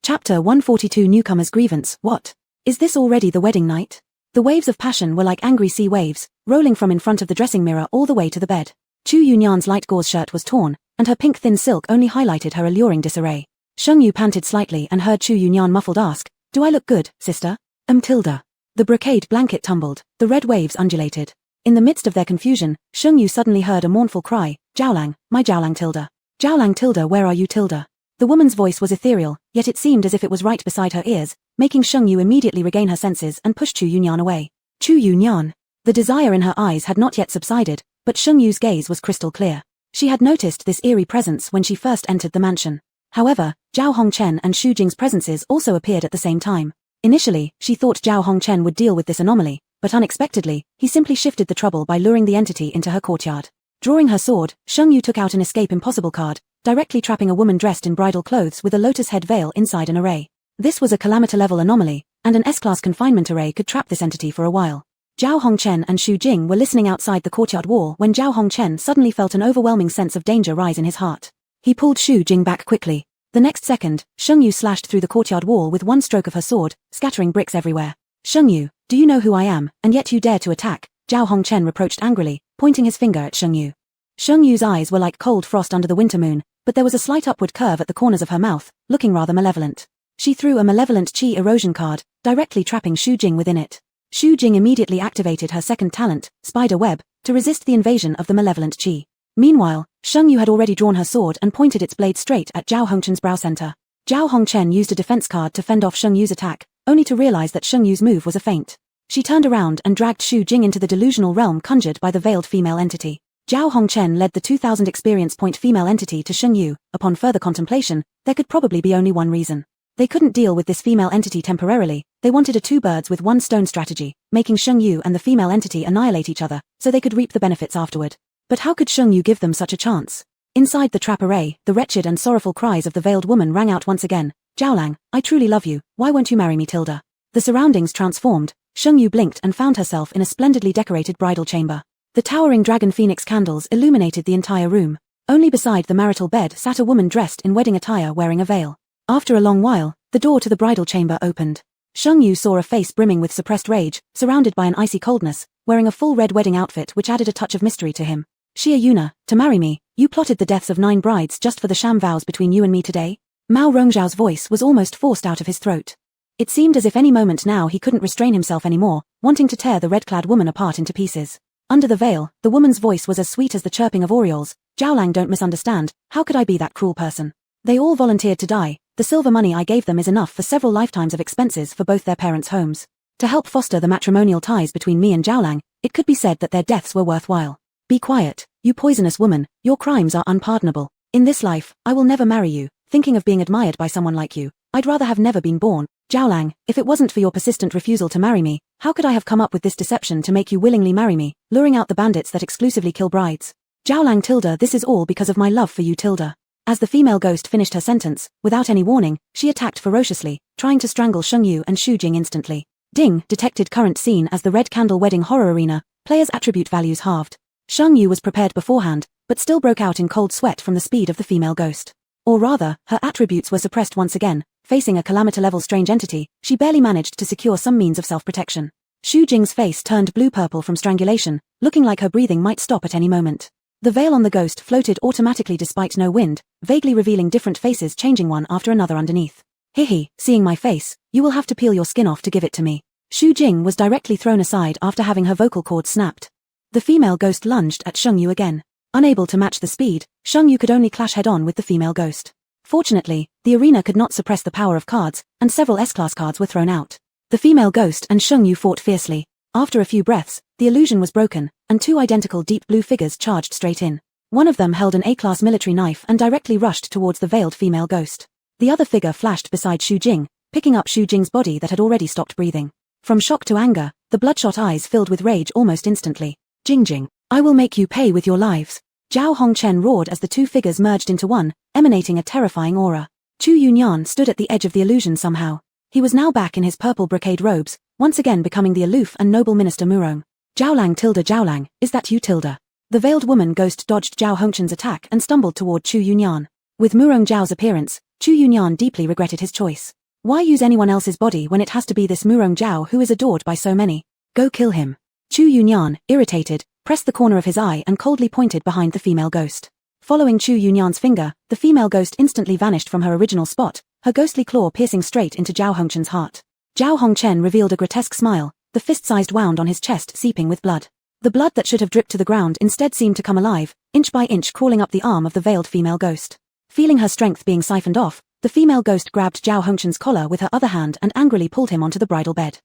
Chapter 142 Newcomer's Grievance. What? Is this already the wedding night? The waves of passion were like angry sea waves, rolling from in front of the dressing mirror all the way to the bed. Chu Yuanian's light gauze shirt was torn, and her pink thin silk only highlighted her alluring disarray. Sheng Yu panted slightly and heard Chu Yuanian muffled ask, Do I look good, sister? Tilda. The brocade blanket tumbled, the red waves undulated. In the midst of their confusion, Sheng Yu suddenly heard a mournful cry, Jiaolang, my Jiaolang Tilda. Jiaolang Tilda, where are you Tilda? The woman's voice was ethereal, yet it seemed as if it was right beside her ears, making Sheng Yu immediately regain her senses and push Chu Yuanian away. Chu Yuanian. The desire in her eyes had not yet subsided, but Sheng Yu's gaze was crystal clear. She had noticed this eerie presence when she first entered the mansion. However, Zhao Hongchen and Xu Jing's presences also appeared at the same time. Initially, she thought Zhao Hongchen would deal with this anomaly, but unexpectedly, he simply shifted the trouble by luring the entity into her courtyard. Drawing her sword, Sheng Yu took out an escape impossible card, directly trapping a woman dressed in bridal clothes with a lotus head veil inside an array. This was a calamity-level anomaly, and an S-class confinement array could trap this entity for a while. Zhao Hongchen and Xu Jing were listening outside the courtyard wall when Zhao Hongchen suddenly felt an overwhelming sense of danger rise in his heart. He pulled Xu Jing back quickly. The next second, Sheng Yu slashed through the courtyard wall with one stroke of her sword, scattering bricks everywhere. Sheng Yu, do you know who I am, and yet you dare to attack? Zhao Hongchen reproached angrily, pointing his finger at Sheng Yu. Sheng Yu's eyes were like cold frost under the winter moon, but there was a slight upward curve at the corners of her mouth, looking rather malevolent. She threw a malevolent qi erosion card, directly trapping Xu Jing within it. Xu Jing immediately activated her second talent, Spider Web, to resist the invasion of the malevolent qi. Meanwhile, Sheng Yu had already drawn her sword and pointed its blade straight at Zhao Hongchen's brow center. Zhao Hongchen used a defense card to fend off Sheng Yu's attack, only to realize that Sheng Yu's move was a feint. She turned around and dragged Xu Jing into the delusional realm conjured by the veiled female entity. Zhao Hongchen led the 2,000 experience point female entity to Sheng Yu. Upon further contemplation, there could probably be only one reason. They couldn't deal with this female entity temporarily, they wanted a 2 birds with 1 stone strategy, making Sheng Yu and the female entity annihilate each other, so they could reap the benefits afterward. But how could Sheng Yu give them such a chance? Inside the trap array, the wretched and sorrowful cries of the veiled woman rang out once again. Jiaolang, I truly love you, why won't you marry me, Tilda? The surroundings transformed. Sheng Yu blinked and found herself in a splendidly decorated bridal chamber. The towering dragon phoenix candles illuminated the entire room. Only beside the marital bed sat a woman dressed in wedding attire wearing a veil. After a long while, the door to the bridal chamber opened. Sheng Yu saw a face brimming with suppressed rage, surrounded by an icy coldness, wearing a full red wedding outfit which added a touch of mystery to him. Xia Yuna, to marry me, you plotted the deaths of 9 brides just for the sham vows between you and me today? Mao Rongzhao's voice was almost forced out of his throat. It seemed as if any moment now he couldn't restrain himself anymore, wanting to tear the red-clad woman apart into pieces. Under the veil, the woman's voice was as sweet as the chirping of orioles. Jiaolang, don't misunderstand, how could I be that cruel person? They all volunteered to die. The silver money I gave them is enough for several lifetimes of expenses for both their parents' homes. To help foster the matrimonial ties between me and Jiaolang, it could be said that their deaths were worthwhile. Be quiet, you poisonous woman, your crimes are unpardonable. In this life, I will never marry you. Thinking of being admired by someone like you, I'd rather have never been born. Jiaolang, if it wasn't for your persistent refusal to marry me, how could I have come up with this deception to make you willingly marry me, luring out the bandits that exclusively kill brides? Jiaolang, Tilda, this is all because of my love for you, Tilda. As the female ghost finished her sentence, without any warning, she attacked ferociously, trying to strangle Sheng Yu and Xu Jing instantly. Ding, detected current scene as the red candle wedding horror arena, players' attribute values halved. Sheng Yu was prepared beforehand, but still broke out in cold sweat from the speed of the female ghost. Or rather, her attributes were suppressed once again. Facing a Calamita-level strange entity, she barely managed to secure some means of self-protection. Xu Jing's face turned blue-purple from strangulation, looking like her breathing might stop at any moment. The veil on the ghost floated automatically despite no wind, vaguely revealing different faces changing one after another underneath. Hihi, seeing my face, you will have to peel your skin off to give it to me. Xu Jing was directly thrown aside after having her vocal cords snapped. The female ghost lunged at Sheng Yu again. Unable to match the speed, Sheng Yu could only clash head-on with the female ghost. Fortunately, the arena could not suppress the power of cards, and several S-class cards were thrown out. The female ghost and Sheng Yu fought fiercely. After a few breaths, the illusion was broken, and 2 identical deep blue figures charged straight in. One of them held an A-class military knife and directly rushed towards the veiled female ghost. The other figure flashed beside Xu Jing, picking up Xu Jing's body that had already stopped breathing. From shock to anger, the bloodshot eyes filled with rage almost instantly. Jing, I will make you pay with your lives. Zhao Hongchen roared as the 2 figures merged into one, emanating a terrifying aura. Chu Yunyan stood at the edge of the illusion somehow. He was now back in his purple brocade robes, once again becoming the aloof and noble minister Murong. Jiaolang, Tilda, Jiaolang, is that you, Tilda? The veiled woman ghost dodged Zhao Hongchen's attack and stumbled toward Chu Yunyan. With Murong Zhao's appearance, Chu Yunyan deeply regretted his choice. Why use anyone else's body when it has to be this Murong Zhao who is adored by so many? Go kill him. Chu Yunyan, irritated, pressed the corner of his eye and coldly pointed behind the female ghost. Following Chu Yunyan's finger, the female ghost instantly vanished from her original spot, her ghostly claw piercing straight into Zhao Hongchen's heart. Zhao Hongchen revealed a grotesque smile, the fist-sized wound on his chest seeping with blood. The blood that should have dripped to the ground instead seemed to come alive, inch by inch crawling up the arm of the veiled female ghost. Feeling her strength being siphoned off, the female ghost grabbed Zhao Hongchen's collar with her other hand and angrily pulled him onto the bridal bed.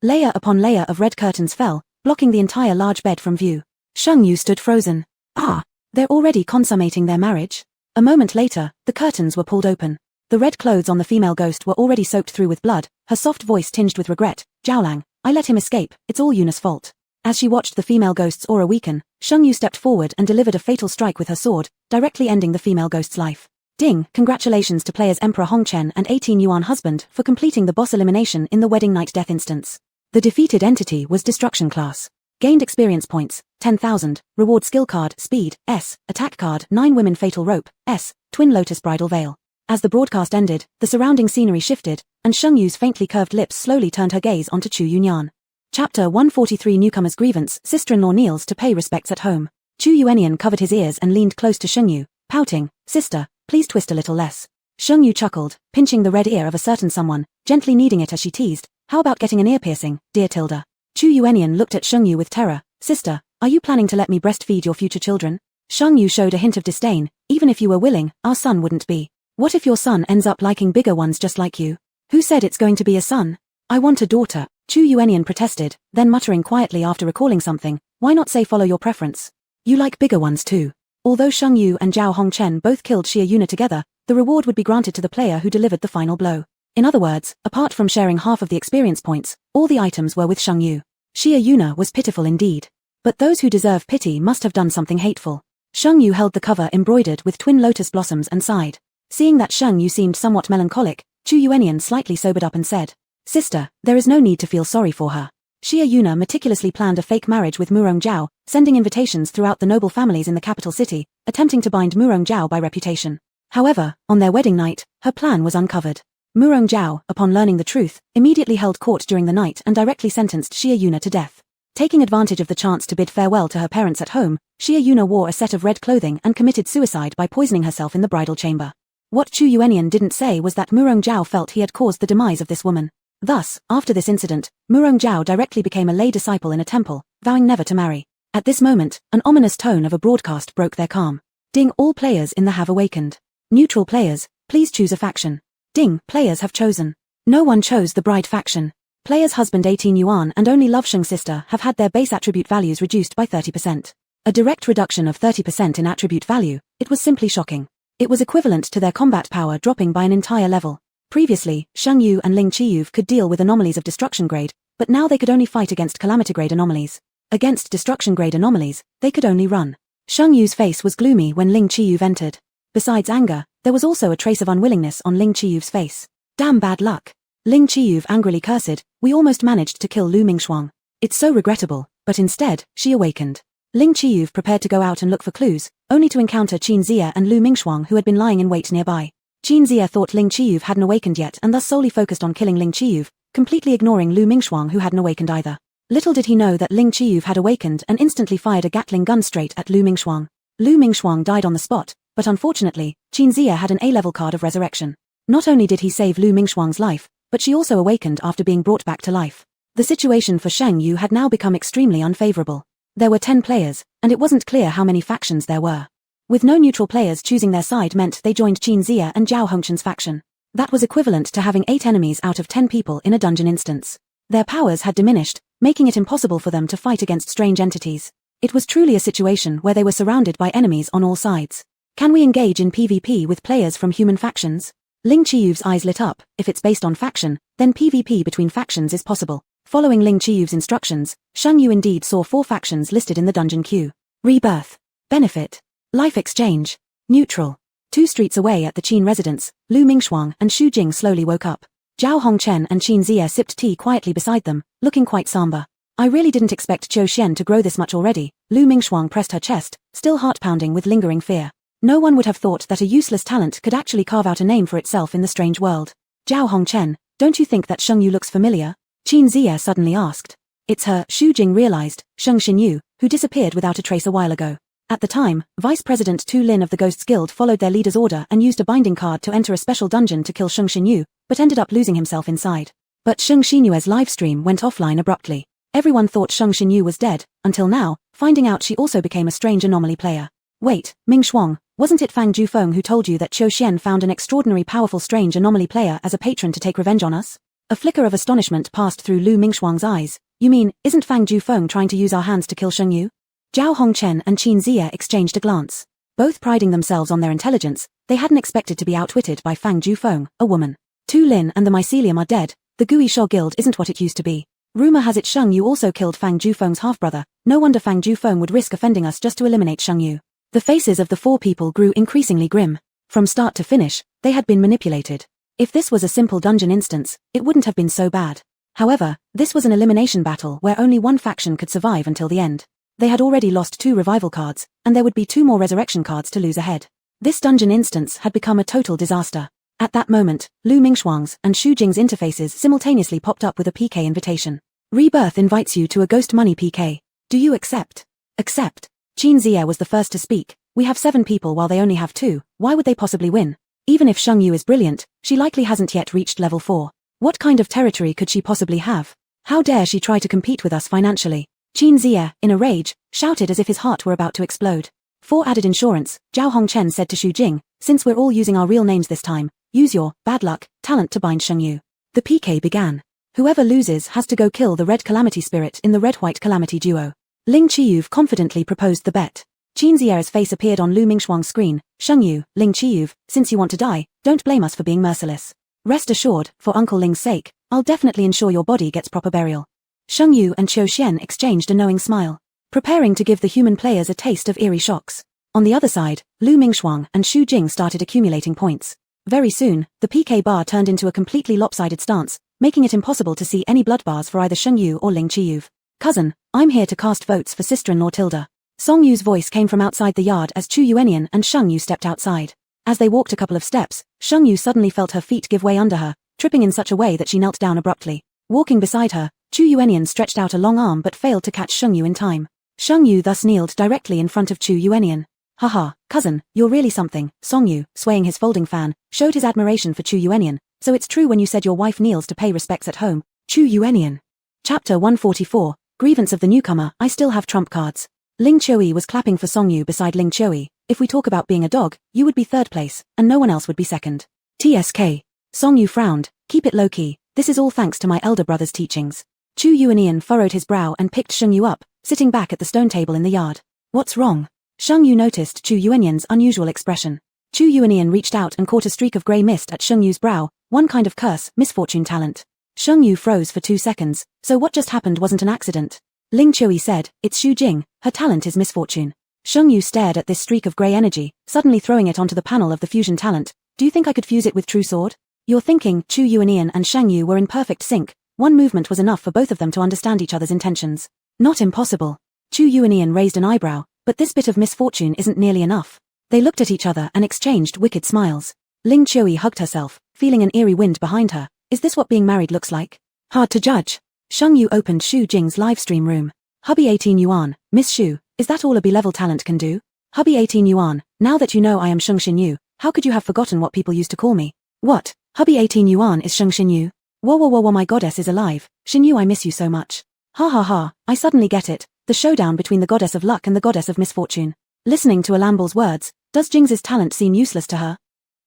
Layer upon layer of red curtains fell, blocking the entire large bed from view. Sheng Yu stood frozen. Ah! They're already consummating their marriage? A moment later, the curtains were pulled open. The red clothes on the female ghost were already soaked through with blood, her soft voice tinged with regret. Jiaolang, I let him escape, it's all Yuna's fault. As she watched the female ghost's aura weaken, Sheng Yu stepped forward and delivered a fatal strike with her sword, directly ending the female ghost's life. Ding, congratulations to players Emperor Hongchen and 18 Yuan husband for completing the boss elimination in the wedding night death instance. The defeated entity was Destruction class. Gained experience points, 10,000, reward skill card, speed, S, attack card, 9 women fatal rope, S, twin lotus bridal veil. As the broadcast ended, the surrounding scenery shifted, and Sheng Yu's faintly curved lips slowly turned her gaze onto Chu Yunyan. Chapter 143 Newcomer's Grievance, sister-in-law kneels to pay respects at home. Chu Yuanian covered his ears and leaned close to Sheng Yu, pouting, sister, please twist a little less. Sheng Yu chuckled, pinching the red ear of a certain someone, gently kneading it as she teased, how about getting an ear piercing, dear Tilda? Chu Yuanian looked at Sheng Yu with terror. Sister, are you planning to let me breastfeed your future children? Sheng Yu showed a hint of disdain. Even if you were willing, our son wouldn't be. What if your son ends up liking bigger ones just like you? Who said it's going to be a son? I want a daughter. Chu Yuanian protested, then muttering quietly after recalling something, why not say follow your preference? You like bigger ones too. Although Sheng Yu and Zhao Hongchen both killed Xia Yuna together, the reward would be granted to the player who delivered the final blow. In other words, apart from sharing half of the experience points, all the items were with Sheng Yu. Xia Yuna was pitiful indeed. But those who deserve pity must have done something hateful. Sheng Yu held the cover embroidered with twin lotus blossoms and sighed. Seeing that Sheng Yu seemed somewhat melancholic, Chu Yuanian slightly sobered up and said, "Sister, there is no need to feel sorry for her. Xia Yuna meticulously planned a fake marriage with Murong Jiao, sending invitations throughout the noble families in the capital city, attempting to bind Murong Jiao by reputation. However, on their wedding night, her plan was uncovered. Murong Jiao, upon learning the truth, immediately held court during the night and directly sentenced Xia Yuna to death. Taking advantage of the chance to bid farewell to her parents at home, Xia Yuna wore a set of red clothing and committed suicide by poisoning herself in the bridal chamber. What Chu Yuanian didn't say was that Murong Jiao felt he had caused the demise of this woman. Thus, after this incident, Murong Jiao directly became a lay disciple in a temple, vowing never to marry. At this moment, an ominous tone of a broadcast broke their calm. Ding, all players in the have awakened. Neutral players, please choose a faction. Ding, players have chosen. No one chose the bride faction. Players husband 18 yuan and only love Sheng sister have had their base attribute values reduced by 30%. A direct reduction of 30% in attribute value, it was simply shocking. It was equivalent to their combat power dropping by an entire level. Previously, Sheng Yu and Ling Qiyuv could deal with anomalies of destruction grade, but now they could only fight against calamity grade anomalies. Against destruction grade anomalies, they could only run. Sheng Yu's face was gloomy when Ling Qiyuv entered. Besides anger, there was also a trace of unwillingness on Ling Qiyuv's face. Damn bad luck. Ling Qiyuv angrily cursed, we almost managed to kill Lu Mingshuang. It's so regrettable, but instead, she awakened. Ling Qiyuv prepared to go out and look for clues, only to encounter Qin Zia and Lu Mingshuang who had been lying in wait nearby. Qin Zia thought Ling Qiyuv hadn't awakened yet and thus solely focused on killing Ling Qiyuv, completely ignoring Lu Mingshuang who hadn't awakened either. Little did he know that Ling Qiyuv had awakened and instantly fired a Gatling gun straight at Lu Mingshuang. Lu Mingshuang died on the spot, but unfortunately, Qin Zia had an A-level card of resurrection. Not only did he save Lu Mingshuang's life, but she also awakened after being brought back to life. The situation for Sheng Yu had now become extremely unfavorable. There were 10 players, and it wasn't clear how many factions there were. With no neutral players choosing their side meant they joined Qin Zia and Zhao Hongchen's faction. That was equivalent to having 8 enemies out of 10 people in a dungeon instance. Their powers had diminished, making it impossible for them to fight against strange entities. It was truly a situation where they were surrounded by enemies on all sides. Can we engage in PvP with players from human factions? Ling Qiyu's eyes lit up. If it's based on faction, then PvP between factions is possible. Following Ling Qiyu's instructions, Sheng Yu indeed saw 4 factions listed in the dungeon queue. Rebirth. Benefit. Life exchange. Neutral. 2 streets away at the Qin residence, Lu Mingshuang and Xu Jing slowly woke up. Zhao Hongchen and Qin Zia sipped tea quietly beside them, looking quite somber. I really didn't expect Qiu Xian to grow this much already. Lu Mingshuang pressed her chest, still heart-pounding with lingering fear. No one would have thought that a useless talent could actually carve out a name for itself in the strange world. Zhao Hongchen, don't you think that Sheng Yu looks familiar? Qin Zia suddenly asked. It's her, Xu Jing realized, Sheng Xinyu, who disappeared without a trace a while ago. At the time, Vice President Tu Lin of the Ghosts Guild followed their leader's order and used a binding card to enter a special dungeon to kill Sheng Xinyu, but ended up losing himself inside. But Sheng Xinyue's livestream went offline abruptly. Everyone thought Sheng Xinyu was dead, until now, finding out she also became a strange anomaly player. Wait, Ming Shuang, wasn't it Fang Jufeng who told you that Qiu Xian found an extraordinary powerful strange anomaly player as a patron to take revenge on us? A flicker of astonishment passed through Lu Mingshuang's eyes. You mean, isn't Fang Jufeng trying to use our hands to kill Sheng Yu? Zhao Hongchen and Qin Zia exchanged a glance. Both priding themselves on their intelligence, they hadn't expected to be outwitted by Fang Jufeng, a woman. Tu Lin and the Mycelium are dead, the Gui Shou Guild isn't what it used to be. Rumor has it Sheng Yu also killed Fang Jufeng's half-brother, no wonder Fang Jufeng would risk offending us just to eliminate Sheng Yu. The faces of the 4 people grew increasingly grim. From start to finish, they had been manipulated. If this was a simple dungeon instance, it wouldn't have been so bad. However, this was an elimination battle where only one faction could survive until the end. They had already lost 2 revival cards, and there would be 2 more resurrection cards to lose ahead. This dungeon instance had become a total disaster. At that moment, Lu Mingshuang's and Xu Jing's interfaces simultaneously popped up with a PK invitation. Rebirth invites you to a ghost money PK. Do you accept? Accept. Qin Zia was the first to speak. We have 7 people while they only have 2, why would they possibly win? Even if Sheng Yu is brilliant, she likely hasn't yet reached level 4. What kind of territory could she possibly have? How dare she try to compete with us financially? Qin Zia, in a rage, shouted as if his heart were about to explode. For added insurance, Zhao Hongchen said to Xu Jing, since we're all using our real names this time, use your bad luck talent to bind Sheng Yu. The PK began. Whoever loses has to go kill the Red Calamity Spirit in the Red-White Calamity duo. Ling Qiyuv confidently proposed the bet. Qin Zia's face appeared on Lu Mingshuang's screen. Sheng Yu, Ling Qiyuv, since you want to die, don't blame us for being merciless. Rest assured, for Uncle Ling's sake, I'll definitely ensure your body gets proper burial. Sheng Yu and Qiu Xian exchanged a knowing smile, preparing to give the human players a taste of eerie shocks. On the other side, Lu Mingxuang and Xu Jing started accumulating points. Very soon, the PK bar turned into a completely lopsided stance, making it impossible to see any blood bars for either Sheng Yu or Ling Qiyu. Cousin, I'm here to cast votes for sister-in-law Tilda. Song Yu's voice came from outside the yard as Chu Yuenian and Sheng Yu stepped outside. As they walked a couple of steps, Sheng Yu suddenly felt her feet give way under her, tripping in such a way that she knelt down abruptly. Walking beside her, Chu Yuenian stretched out a long arm but failed to catch Sheng Yu in time. Sheng Yu thus kneeled directly in front of Chu Yuenian. Haha, cousin, you're really something. Song Yu, swaying his folding fan, showed his admiration for Chu Yuenian. So it's true when you said your wife kneels to pay respects at home. Chu Yuenian. Chapter 144, Grievance of the Newcomer. I still have trump cards. Ling Qiuyi was clapping for Song Yu beside Ling Qiuyi. If we talk about being a dog, you would be third place, and no one else would be second. TSK. Song Yu frowned. Keep it low-key. This is all thanks to my elder brother's teachings. Chu Yuenian furrowed his brow and picked Sheng Yu up, sitting back at the stone table in the yard. What's wrong? Sheng Yu noticed Chu Yuenian's unusual expression. Chu Yuenian reached out and caught a streak of grey mist at Sheng Yu's brow, one kind of curse, misfortune talent. Sheng Yu froze for 2 seconds. So what just happened wasn't an accident? Ling Qiuyi said, it's Xu Jing, her talent is misfortune. Sheng Yu stared at this streak of grey energy, suddenly throwing it onto the panel of the fusion talent. Do you think I could fuse it with true sword? You're thinking. Chu Yuenian and Sheng Yu were in perfect sync. One movement was enough for both of them to understand each other's intentions. Not impossible. Chu Yuenian raised an eyebrow, but this bit of misfortune isn't nearly enough. They looked at each other and exchanged wicked smiles. Ling Qiuyi hugged herself, feeling an eerie wind behind her. Is this what being married looks like? Hard to judge. Sheng Yu opened Xu Jing's live stream room. Hubby 18 Yuan, Miss Xu, is that all a B-level talent can do? Hubby 18 Yuan, now that you know I am Sheng Xinyu, how could you have forgotten what people used to call me? What? Hubby 18 Yuan is Sheng Xinyu? Whoa, my goddess is alive. Xinyu, I miss you so much. Ha ha ha, I suddenly get it. The showdown between the goddess of luck and the goddess of misfortune. Listening to Alamble's words, does Jing's talent seem useless to her?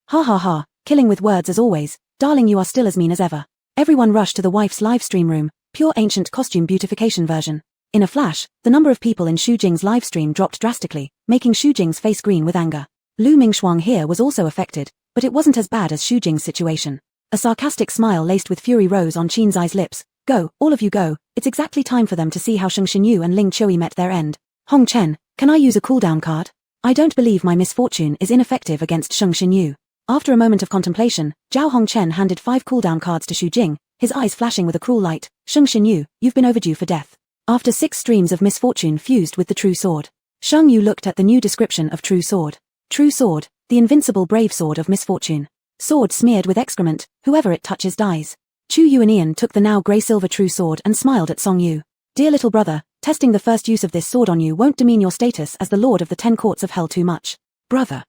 Ha ha ha, killing with words as always. Darling, you are still as mean as ever. Everyone rushed to the wife's live stream room, pure ancient costume beautification version. In a flash, the number of people in Xu Jing's live stream dropped drastically, making Xu Jing's face green with anger. Lu Mingxuang here was also affected, but it wasn't as bad as Xu Jing's situation. A sarcastic smile laced with fury rose on Qin Zai's lips. Go, all of you go, it's exactly time for them to see how Sheng Xinyu and Ling Qiuyi met their end. Hong Chen, can I use a cooldown card? I don't believe my misfortune is ineffective against Sheng Xinyu. After a moment of contemplation, Zhao Hongchen handed 5 cooldown cards to Xu Jing, his eyes flashing with a cruel light. Sheng Xinyu, you've been overdue for death. After 6 streams of misfortune fused with the true sword. Sheng Yu looked at the new description of true sword. True sword, the invincible brave sword of misfortune. Sword smeared with excrement, whoever it touches dies. Chu Yuenian took the now grey-silver true sword and smiled at Song Yu. Dear little brother, testing the first use of this sword on you won't demean your status as the lord of the 10 courts of hell too much. Brother,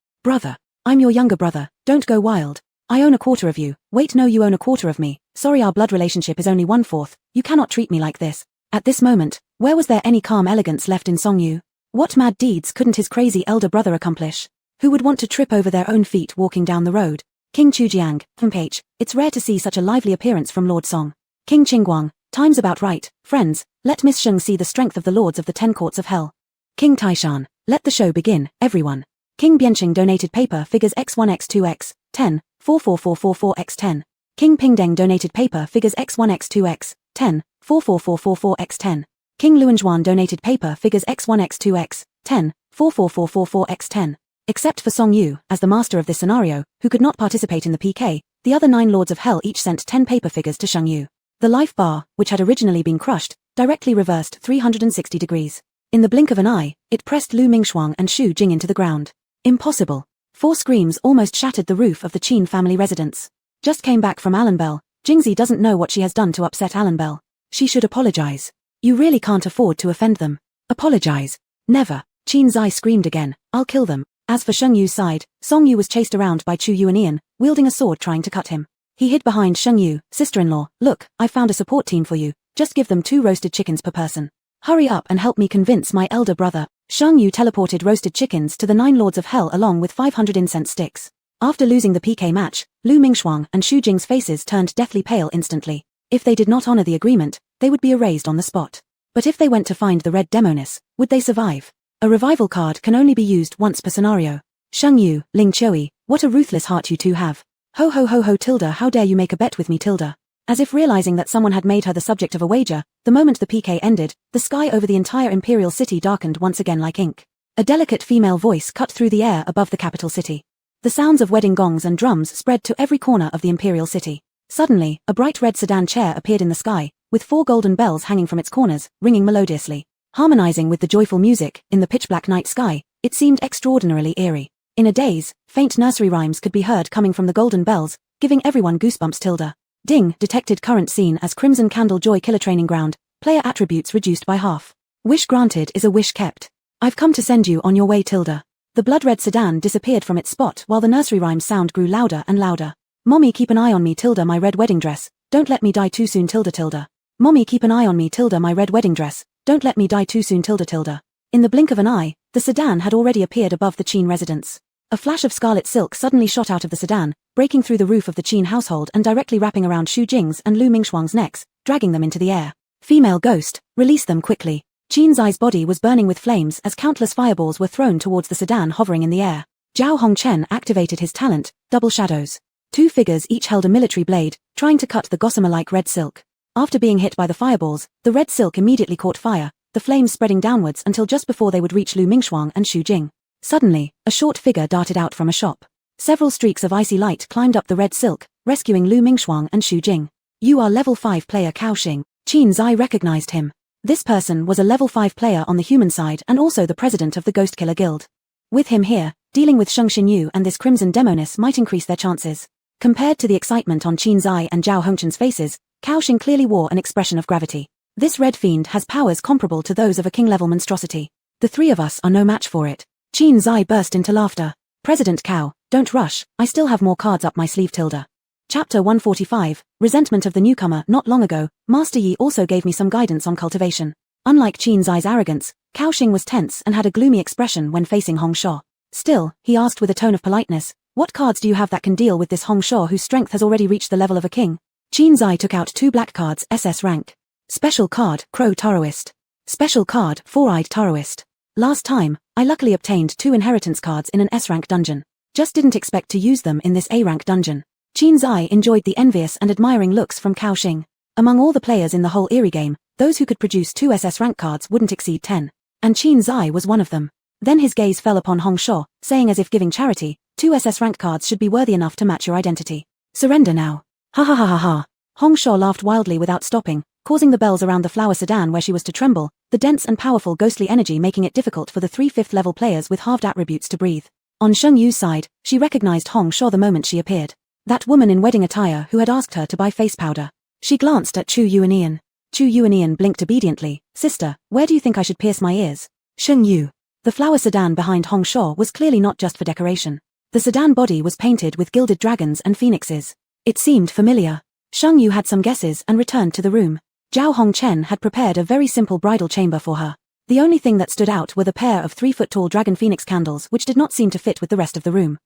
I'm your younger brother, don't go wild. I own a quarter of you. Wait, no, you own a quarter of me. Sorry, our blood relationship is only 1/4. You cannot treat me like this. At this moment, where was there any calm elegance left in Song Yu? What mad deeds couldn't his crazy elder brother accomplish? Who would want to trip over their own feet walking down the road? King Chujiang, Page, it's rare to see such a lively appearance from Lord Song. King Qingguang, time's about right, friends, let Miss Sheng see the strength of the lords of the 10 courts of hell. King Taishan, let the show begin, everyone. King Bianqing donated paper figures x1 x2 x, 10, 44444 x 10. King Pingdeng donated paper figures x1 x2 x, 10, 44444 x 10. King Luanzhuan donated paper figures x1 x2 x, 10, 44444 x 10. Except for Song Yu, as the master of this scenario, who could not participate in the PK, the other 9 lords of hell each sent 10 paper figures to Sheng Yu. The life bar, which had originally been crushed, directly reversed 360 degrees. In the blink of an eye, it pressed Lu Mingxuang and Xu Jing into the ground. Impossible. 4 screams almost shattered the roof of the Qin family residence. Just came back from Allenbell. Jingzi doesn't know what she has done to upset Allenbell. She should apologize. You really can't afford to offend them. Apologize. Never. Qin Zai screamed again. I'll kill them. As for Sheng Yu's side, Song Yu was chased around by Chu Yuenian, wielding a sword trying to cut him. He hid behind Sheng Yu. Sister-in-law, look, I found a support team for you. Just give them 2 roasted chickens per person. Hurry up and help me convince my elder brother. Sheng Yu teleported roasted chickens to the 9 lords of hell along with 500 incense sticks. After losing the PK match, Lu Mingxuang and Xu Jing's faces turned deathly pale instantly. If they did not honor the agreement, they would be erased on the spot. But if they went to find the red demoness, would they survive? A revival card can only be used once per scenario. Sheng Yu, Ling Qiuyi, what a ruthless heart you 2 have. Ho ho ho ho Tilda, how dare you make a bet with me Tilda. As if realizing that someone had made her the subject of a wager, the moment the PK ended, the sky over the entire imperial city darkened once again like ink. A delicate female voice cut through the air above the capital city. The sounds of wedding gongs and drums spread to every corner of the imperial city. Suddenly, a bright red sedan chair appeared in the sky, with 4 golden bells hanging from its corners, ringing melodiously. Harmonizing with the joyful music, in the pitch-black night sky, it seemed extraordinarily eerie. In a daze, faint nursery rhymes could be heard coming from the golden bells, giving everyone goosebumps. Tilda. Ding, detected current scene as Crimson Candle Joy Killer Training Ground, player attributes reduced by half. Wish granted is a wish kept. I've come to send you on your way. Tilda. The blood-red sedan disappeared from its spot while the nursery rhyme sound grew louder and louder. Mommy, keep an eye on me. Tilda, my red wedding dress, don't let me die too soon. Tilda. Mommy, keep an eye on me. Tilda, my red wedding dress, don't let me die too soon. Tilda. In the blink of an eye, the sedan had already appeared above the Qin residence. A flash of scarlet silk suddenly shot out of the sedan, breaking through the roof of the Qin household and directly wrapping around Xu Jing's and Lu Mingxuang's necks, dragging them into the air. Female ghost, release them quickly. Qin Zai's body was burning with flames as countless fireballs were thrown towards the sedan hovering in the air. Zhao Hongchen activated his talent, Double Shadows. 2 figures each held a military blade, trying to cut the gossamer-like red silk. After being hit by the fireballs, the red silk immediately caught fire, the flames spreading downwards until just before they would reach Lu Mingxuang and Xu Jing. Suddenly, a short figure darted out from a shop. Several streaks of icy light climbed up the red silk, rescuing Lu Mingxuang and Xu Jing. You are level 5 player Kaoxing. Qin Zai recognized him. This person was a level 5 player on the human side and also the president of the Ghost Killer Guild. With him here, dealing with Sheng Xinyu and this Crimson Demoness might increase their chances. Compared to the excitement on Qin Zai and Zhao Hongchen's faces, Kaoxing clearly wore an expression of gravity. This red fiend has powers comparable to those of a king-level monstrosity. The 3 of us are no match for it. Qin Zai burst into laughter. President Cao, don't rush, I still have more cards up my sleeve. Tilda. Chapter 145, Resentment of the Newcomer. Not long ago, Master Yi also gave me some guidance on cultivation. Unlike Qin Zai's arrogance, Kaoxing was tense and had a gloomy expression when facing Hong Shou. Still, he asked with a tone of politeness, what cards do you have that can deal with this Hong Shou whose strength has already reached the level of a king? Qin Zai took out 2 black cards, SS rank. Special card, Crow Taoist. Special card, Four-Eyed Taoist. Last time, I luckily obtained 2 inheritance cards in an S-rank dungeon. Just didn't expect to use them in this A-rank dungeon. Qin Zai enjoyed the envious and admiring looks from Kaoxing. Among all the players in the whole Eerie game, those who could produce 2 SS rank cards wouldn't exceed 10. And Qin Zai was one of them. Then his gaze fell upon Hong Shou, saying as if giving charity, 2 SS rank cards should be worthy enough to match your identity. Surrender now. Ha ha ha ha ha. Hong Shou laughed wildly without stopping, causing the bells around the flower sedan where she was to tremble, the dense and powerful ghostly energy making it difficult for the 3 5th level players with halved attributes to breathe. On Sheng Yu's side, she recognized Hong Shou the moment she appeared. That woman in wedding attire who had asked her to buy face powder. She glanced at Chu Yuanian. Chu Yuanian blinked obediently. Sister, where do you think I should pierce my ears? Sheng Yu. The flower sedan behind Hong Shou was clearly not just for decoration. The sedan body was painted with gilded dragons and phoenixes. It seemed familiar. Sheng Yu had some guesses and returned to the room. Zhao Hongchen had prepared a very simple bridal chamber for her. The only thing that stood out were the pair of 3-foot-tall dragon phoenix candles which did not seem to fit with the rest of the room.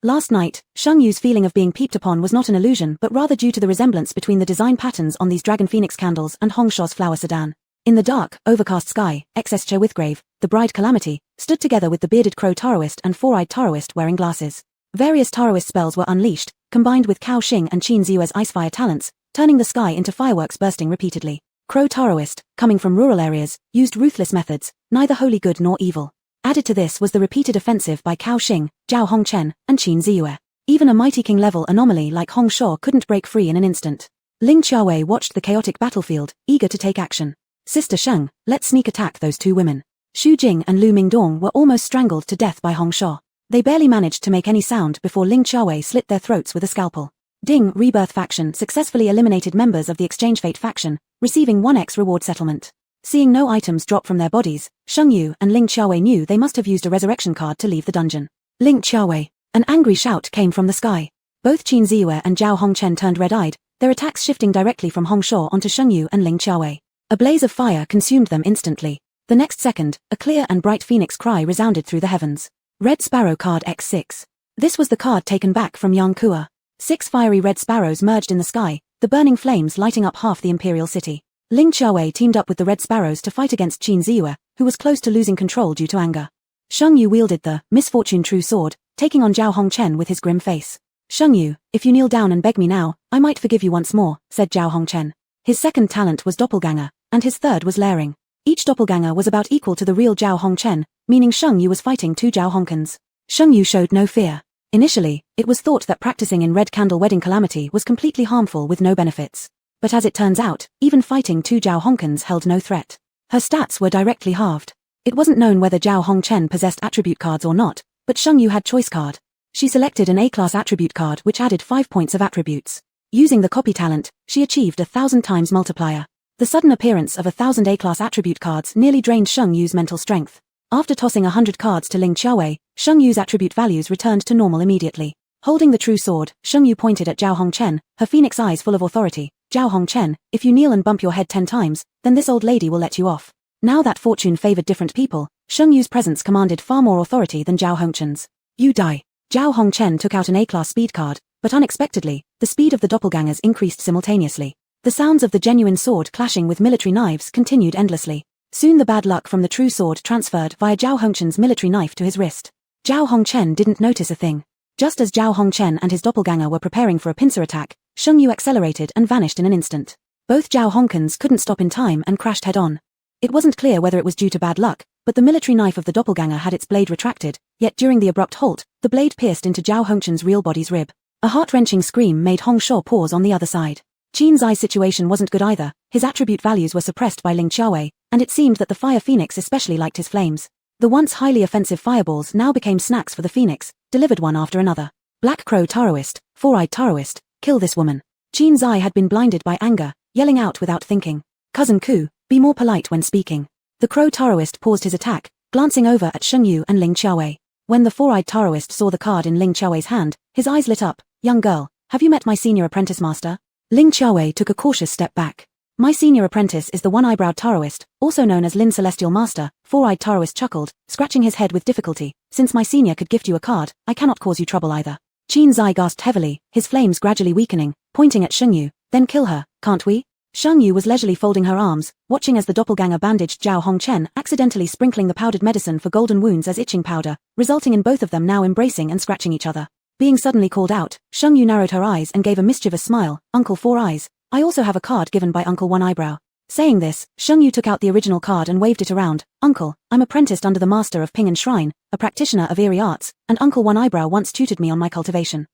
Last night, Sheng Yu's feeling of being peeped upon was not an illusion but rather due to the resemblance between the design patterns on these dragon phoenix candles and Hong Shou's flower sedan. In the dark, overcast sky, XS Che Withgrave, the bride Calamity, stood together with the bearded crow Taoist and four-eyed Taoist wearing glasses. Various Taoist spells were unleashed, combined with Kaoxing and Qin Ziyue's icefire talents, turning the sky into fireworks bursting repeatedly. Crow Taoist, coming from rural areas, used ruthless methods, neither wholly good nor evil. Added to this was the repeated offensive by Kaoxing, Zhao Hongchen, and Qin Ziyue. Even a mighty king-level anomaly like Hong Shou couldn't break free in an instant. Ling Qiawei watched the chaotic battlefield, eager to take action. Sister Sheng, let's sneak attack those 2 women. Xu Jing and Lu Mingdong were almost strangled to death by Hong Shou. They barely managed to make any sound before Ling Qiawei slit their throats with a scalpel. Ding Rebirth faction successfully eliminated members of the Exchange Fate faction, receiving 1x reward settlement. Seeing no items drop from their bodies, Sheng Yu and Ling Qiawei knew they must have used a resurrection card to leave the dungeon. Ling Qiawei. An angry shout came from the sky. Both Qin Ziyue and Zhao Hongchen turned red-eyed, their attacks shifting directly from Hong Shou onto Sheng Yu and Ling Qiawei. A blaze of fire consumed them instantly. The next second, a clear and bright phoenix cry resounded through the heavens. Red Sparrow card X6. This was the card taken back from Yang Kua. 6 fiery red sparrows merged in the sky, the burning flames lighting up half the imperial city. Ling Qiawei teamed up with the red sparrows to fight against Qin Ziyue, who was close to losing control due to anger. Sheng Yu wielded the Misfortune True Sword, taking on Zhao Hongchen with his grim face. Sheng Yu, if you kneel down and beg me now, I might forgive you once more, said Zhao Hongchen. His second talent was Doppelganger, and his third was Layering. Each doppelganger was about equal to the real Zhao Hongchen, meaning Sheng Yu was fighting two Zhao Hongkens. Sheng Yu showed no fear. Initially, it was thought that practicing in Red Candle Wedding Calamity was completely harmful with no benefits. But as it turns out, even fighting two Zhao Hongkens held no threat. Her stats were directly halved. It wasn't known whether Zhao Hongchen possessed attribute cards or not, but Sheng Yu had choice card. She selected an A-class attribute card which added 5 points of attributes. Using the copy talent, she achieved a 1,000 times multiplier. The sudden appearance of 1,000 A-class attribute cards nearly drained Sheng Yu's mental strength. After tossing 100 cards to Ling Qiaowei, Sheng Yu's attribute values returned to normal immediately. Holding the true sword, Sheng Yu pointed at Zhao Hongchen, her phoenix eyes full of authority. Zhao Hongchen, if you kneel and bump your head 10 times, then this old lady will let you off. Now that fortune favored different people, Sheng Yu's presence commanded far more authority than Zhao Hongchen's. You die. Zhao Hongchen took out an A-class speed card, but unexpectedly, the speed of the doppelgangers increased simultaneously. The sounds of the genuine sword clashing with military knives continued endlessly. Soon the bad luck from the true sword transferred via Zhao Hongchen's military knife to his wrist. Zhao Hongchen didn't notice a thing. Just as Zhao Hongchen and his doppelganger were preparing for a pincer attack, Sheng Yu accelerated and vanished in an instant. Both Zhao Hongkens couldn't stop in time and crashed head-on. It wasn't clear whether it was due to bad luck, but the military knife of the doppelganger had its blade retracted, yet during the abrupt halt, the blade pierced into Zhao Hongchen's real body's rib. A heart-wrenching scream made Hong Shou pause on the other side. Qin Zai's situation wasn't good either. His attribute values were suppressed by Ling Qiaowei, and it seemed that the Fire Phoenix especially liked his flames. The once highly offensive fireballs now became snacks for the Phoenix, delivered one after another. Black Crow Taoist, Four-Eyed Taoist, kill this woman. Qin Zai had been blinded by anger, yelling out without thinking. Cousin Ku, be more polite when speaking. The Crow Taoist paused his attack, glancing over at Sheng Yu and Ling Qiaowei. When the Four-Eyed Taoist saw the card in Ling Qiaowei's hand, his eyes lit up. Young girl, have you met my senior apprentice master? Ling Qiaowei took a cautious step back. My senior apprentice is the one-eyebrowed Taoist, also known as Lin Celestial Master. Four-Eyed Taoist chuckled, scratching his head with difficulty. Since my senior could gift you a card, I cannot cause you trouble either. Qin Zai gasped heavily, his flames gradually weakening, pointing at Sheng Yu. Then kill her, can't we? Sheng Yu was leisurely folding her arms, watching as the doppelganger bandaged Zhao Hongchen, accidentally sprinkling the powdered medicine for golden wounds as itching powder, resulting in both of them now embracing and scratching each other. Being suddenly called out, Sheng Yu narrowed her eyes and gave a mischievous smile. Uncle Four Eyes, I also have a card given by Uncle One Eyebrow. Saying this, Sheng Yu took out the original card and waved it around. Uncle, I'm apprenticed under the master of Ping An Shrine, a practitioner of eerie arts, and Uncle One Eyebrow once tutored me on my cultivation.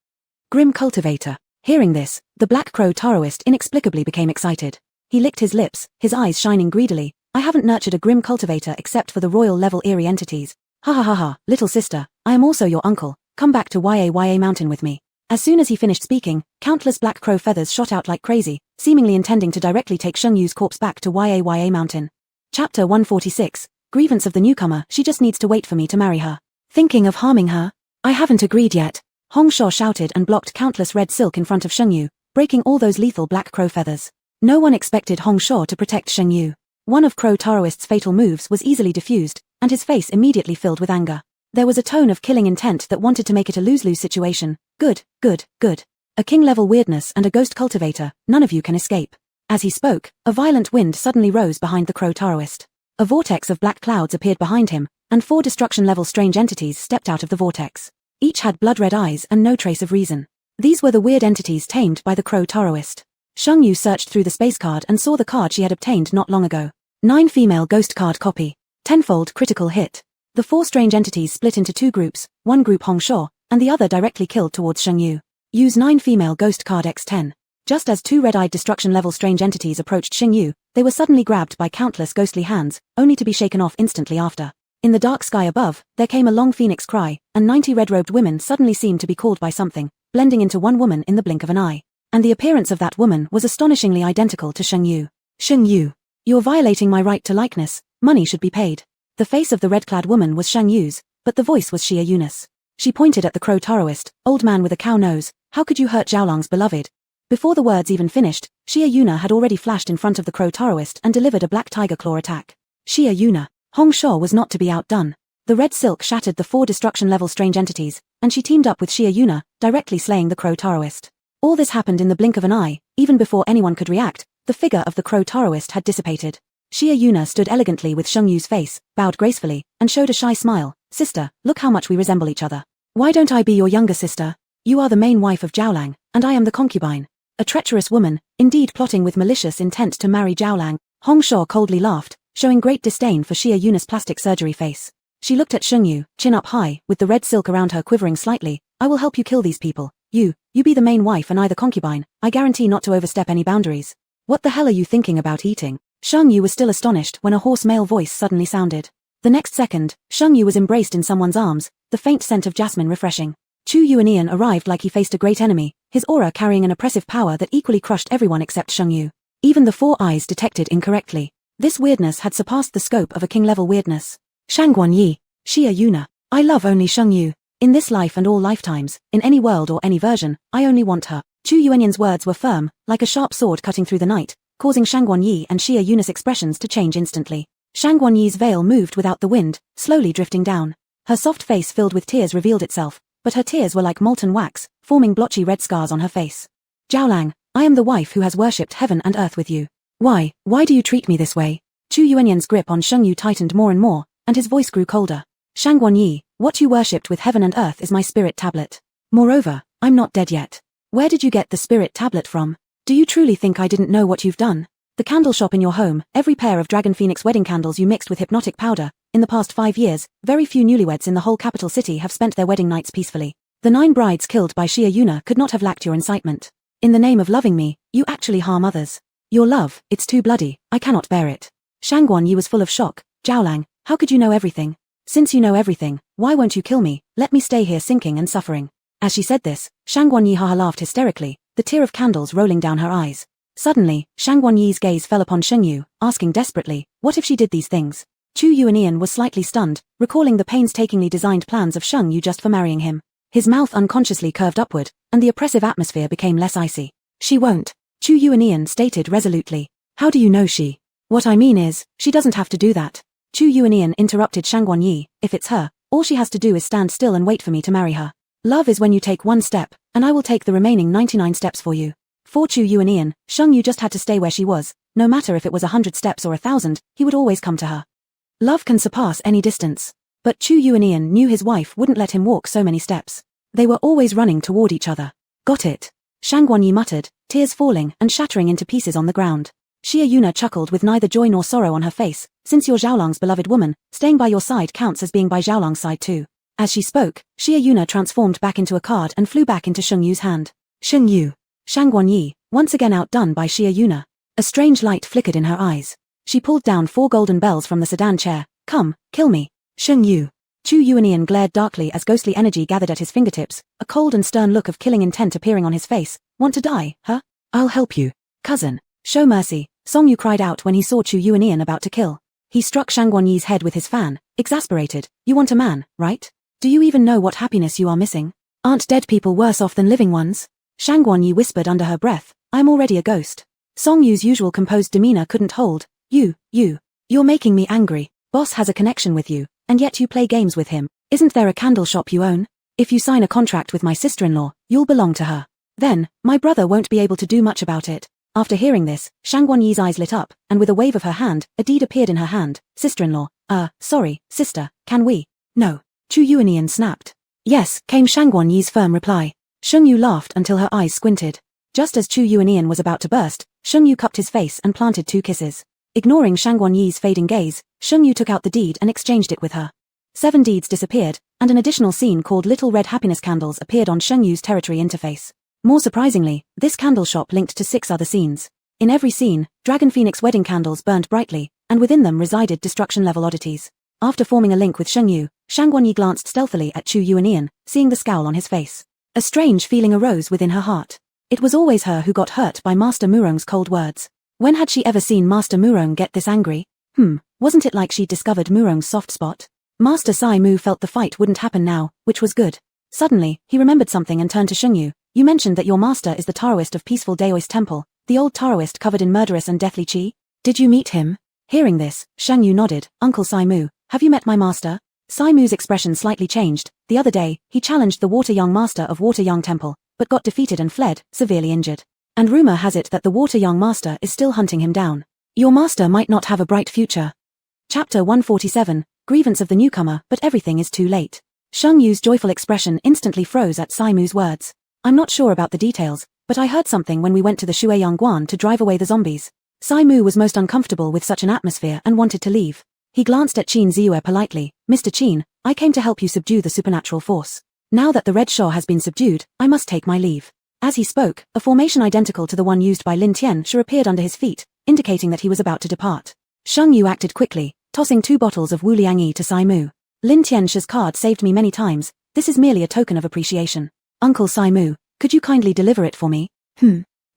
Grim Cultivator. Hearing this, the Black Crow Taoist inexplicably became excited. He licked his lips, his eyes shining greedily. I haven't nurtured a Grim Cultivator except for the royal-level eerie entities. Ha ha ha ha, little sister, I am also your uncle. Come back to YA Mountain with me. As soon as he finished speaking, countless black crow feathers shot out like crazy, seemingly intending to directly take Sheng Yu's corpse back to YA Mountain. Chapter 146. Grievance of the newcomer. She just needs to wait for me to marry her. Thinking of harming her? I haven't agreed yet. Hong Shou shouted and blocked countless red silk in front of Sheng Yu, breaking all those lethal black crow feathers. No one expected Hong Shou to protect Sheng Yu. One of Crow Taoist's fatal moves was easily diffused, and his face immediately filled with anger. There was a tone of killing intent that wanted to make it a lose-lose situation. Good, good, good. A king-level weirdness and a ghost cultivator, none of you can escape. As he spoke, a violent wind suddenly rose behind the Crow Taoist. A vortex of black clouds appeared behind him, and 4 destruction-level strange entities stepped out of the vortex. Each had blood-red eyes and no trace of reason. These were the weird entities tamed by the Crow Taoist. Sheng Yu searched through the space card and saw the card she had obtained not long ago. 9 female ghost card copy. Tenfold critical hit. The 4 strange entities split into 2 groups, one group Hong Shou, and the other directly killed towards Sheng Yu. Use 9 female ghost card x10. Just as 2 red-eyed destruction-level strange entities approached Sheng Yu, they were suddenly grabbed by countless ghostly hands, only to be shaken off instantly after. In the dark sky above, there came a long phoenix cry, and 90 red-robed women suddenly seemed to be called by something, blending into one woman in the blink of an eye. And the appearance of that woman was astonishingly identical to Sheng Yu. Sheng Yu, you're violating my right to likeness. Money should be paid. The face of the red-clad woman was Sheng Yu's, but the voice was Xia Yunus. She pointed at the Crow Taoist, old man with a cow nose. How could you hurt Zhaolang's beloved? Before the words even finished, Xia Yuna had already flashed in front of the Crow Taoist and delivered a black tiger claw attack. Xia Yuna. Hong Shou was not to be outdone. The red silk shattered the 4 destruction-level strange entities, and she teamed up with Xia Yuna, directly slaying the Crow Taoist. All this happened in the blink of an eye. Even before anyone could react, the figure of the Crow Taoist had dissipated. Xia Yuna stood elegantly with Sheng Yu's face, bowed gracefully, and showed a shy smile. Sister, look how much we resemble each other. Why don't I be your younger sister? You are the main wife of Zhaolang, and I am the concubine. A treacherous woman, indeed plotting with malicious intent to marry Zhaolang. Hong Shou coldly laughed. showing great disdain for Xia Yuna's plastic surgery face. She looked at Sheng Yu, chin up high, with the red silk around her quivering slightly. I will help you kill these people. You be the main wife and I the concubine. I guarantee not to overstep any boundaries. What the hell are you thinking about eating? Sheng Yu was still astonished when a hoarse male voice suddenly sounded. The next second, Sheng Yu was embraced in someone's arms, the faint scent of jasmine refreshing. Chu Yuanian arrived like he faced a great enemy, his aura carrying an oppressive power that equally crushed everyone except Sheng Yu. Even the 4 eyes detected incorrectly. This weirdness had surpassed the scope of a king-level weirdness. Shangguan Yi, Xia Yuna. I love only Sheng Yu. In this life and all lifetimes, in any world or any version, I only want her. Chu Yuanian's words were firm, like a sharp sword cutting through the night, causing Shangguan Yi and Xia Yuna's expressions to change instantly. Shangguan Yi's veil moved without the wind, slowly drifting down. Her soft face filled with tears revealed itself, but her tears were like molten wax, forming blotchy red scars on her face. Zhaolang, I am the wife who has worshipped heaven and earth with you. Why do you treat me this way? Chu Yuanian's grip on Sheng Yu tightened more and more, and his voice grew colder. Shangguan Yi, what you worshipped with heaven and earth is my spirit tablet. Moreover, I'm not dead yet. Where did you get the spirit tablet from? Do you truly think I didn't know what you've done? The candle shop in your home, every pair of Dragon Phoenix wedding candles you mixed with hypnotic powder. In the past 5 years, very few newlyweds in the whole capital city have spent their wedding nights peacefully. The 9 brides killed by Xia Yuna could not have lacked your incitement. In the name of loving me, you actually harm others. Your love, it's too bloody, I cannot bear it. Shangguan Yi was full of shock. Zhaolang, how could you know everything? Since you know everything, why won't you kill me? Let me stay here sinking and suffering. As she said this, Shangguan Yi laughed hysterically, the tear of candles rolling down her eyes. Suddenly, Shangguan Yi's gaze fell upon Sheng Yu, asking desperately, what if she did these things? Chu Yuanian was slightly stunned, recalling the painstakingly designed plans of Sheng Yu just for marrying him. His mouth unconsciously curved upward, and the oppressive atmosphere became less icy. She won't. Chu Yuanian stated resolutely. How do you know she? What I mean is, she doesn't have to do that. Chu Yuanian interrupted Shangguan Yi. If it's her, all she has to do is stand still and wait for me to marry her. Love is when you take 1 step, and I will take the remaining 99 steps for you. For Chu Yuanian, Sheng Yu just had to stay where she was. No matter if it was 100 steps or 1,000, he would always come to her. Love can surpass any distance. But Chu Yuanian knew his wife wouldn't let him walk so many steps. They were always running toward each other. Got it. Shangguan Yi muttered, tears falling and shattering into pieces on the ground. Xia Yuna chuckled with neither joy nor sorrow on her face. Since you're Zhaolang's beloved woman, staying by your side counts as being by Zhaolang's side too. As she spoke, Xia Yuna transformed back into a card and flew back into Sheng Yu's hand. Sheng Yu. Shangguan Yi, once again outdone by Xia Yuna. A strange light flickered in her eyes. She pulled down 4 golden bells from the sedan chair. Come, kill me. Sheng Yu. Chu Yuanian glared darkly as ghostly energy gathered at his fingertips, a cold and stern look of killing intent appearing on his face. Want to die, huh? I'll help you. Cousin. Show mercy, Song Yu cried out when he saw Chu Yuanian about to kill. He struck Shangguan Yi's head with his fan, exasperated. You want a man, right? Do you even know what happiness you are missing? Aren't dead people worse off than living ones? Shangguan Yi whispered under her breath. I'm already a ghost. Song Yu's usual composed demeanor couldn't hold. You're making me angry. Boss has a connection with you, and yet you play games with him. Isn't there a candle shop you own? If you sign a contract with my sister-in-law, you'll belong to her. Then, my brother won't be able to do much about it. After hearing this, Shangguan Yi's eyes lit up, and with a wave of her hand, a deed appeared in her hand. Sister-in-law. Sorry, sister, can we? No. Chu Yuanian snapped. Yes, came Shangguan Yi's firm reply. Sheng Yu laughed until her eyes squinted. Just as Chu Yuanian was about to burst, Sheng Yu cupped his face and planted 2 kisses. Ignoring Shangguan Yi's fading gaze, Sheng Yu took out the deed and exchanged it with her. 7 deeds disappeared, and an additional scene called Little Red Happiness Candles appeared on Sheng Yu's territory interface. More surprisingly, this candle shop linked to 6 other scenes. In every scene, Dragon Phoenix wedding candles burned brightly, and within them resided destruction-level oddities. After forming a link with Sheng Yu, Shangguan Yi glanced stealthily at Chu Yuanian, seeing the scowl on his face. A strange feeling arose within her heart. It was always her who got hurt by Master Murong's cold words. When had she ever seen Master Murong get this angry? Wasn't it like she'd discovered Murong's soft spot? Master Sai Mu felt the fight wouldn't happen now, which was good. Suddenly, he remembered something and turned to Sheng Yu. You mentioned that your master is the Taoist of Peaceful Daoist Temple, the old Taoist covered in murderous and deathly qi? Did you meet him? Hearing this, Sheng Yu nodded. Uncle Sai Mu, have you met my master? Sai Mu's expression slightly changed. The other day, he challenged the Water Young Master of Water Young Temple, but got defeated and fled, severely injured. And rumor has it that the Water Young Master is still hunting him down. Your master might not have a bright future. Chapter 147, Grievance of the Newcomer, but everything is too late. Sheng Yu's joyful expression instantly froze at Sai Mu's words. I'm not sure about the details, but I heard something when we went to the Shueyang Guan to drive away the zombies. Mu was most uncomfortable with such an atmosphere and wanted to leave. He glanced at Qin Ziyue politely. Mr. Qin, I came to help you subdue the supernatural force. Now that the Red Shaw has been subdued, I must take my leave. As he spoke, a formation identical to the one used by Lin Tianxia appeared under his feet, indicating that he was about to depart. Sheng Yu acted quickly, tossing 2 bottles of Wu Liangyi to Mu. Lin Tianxia's card saved me many times. This is merely a token of appreciation. Uncle Mu, could you kindly deliver it for me?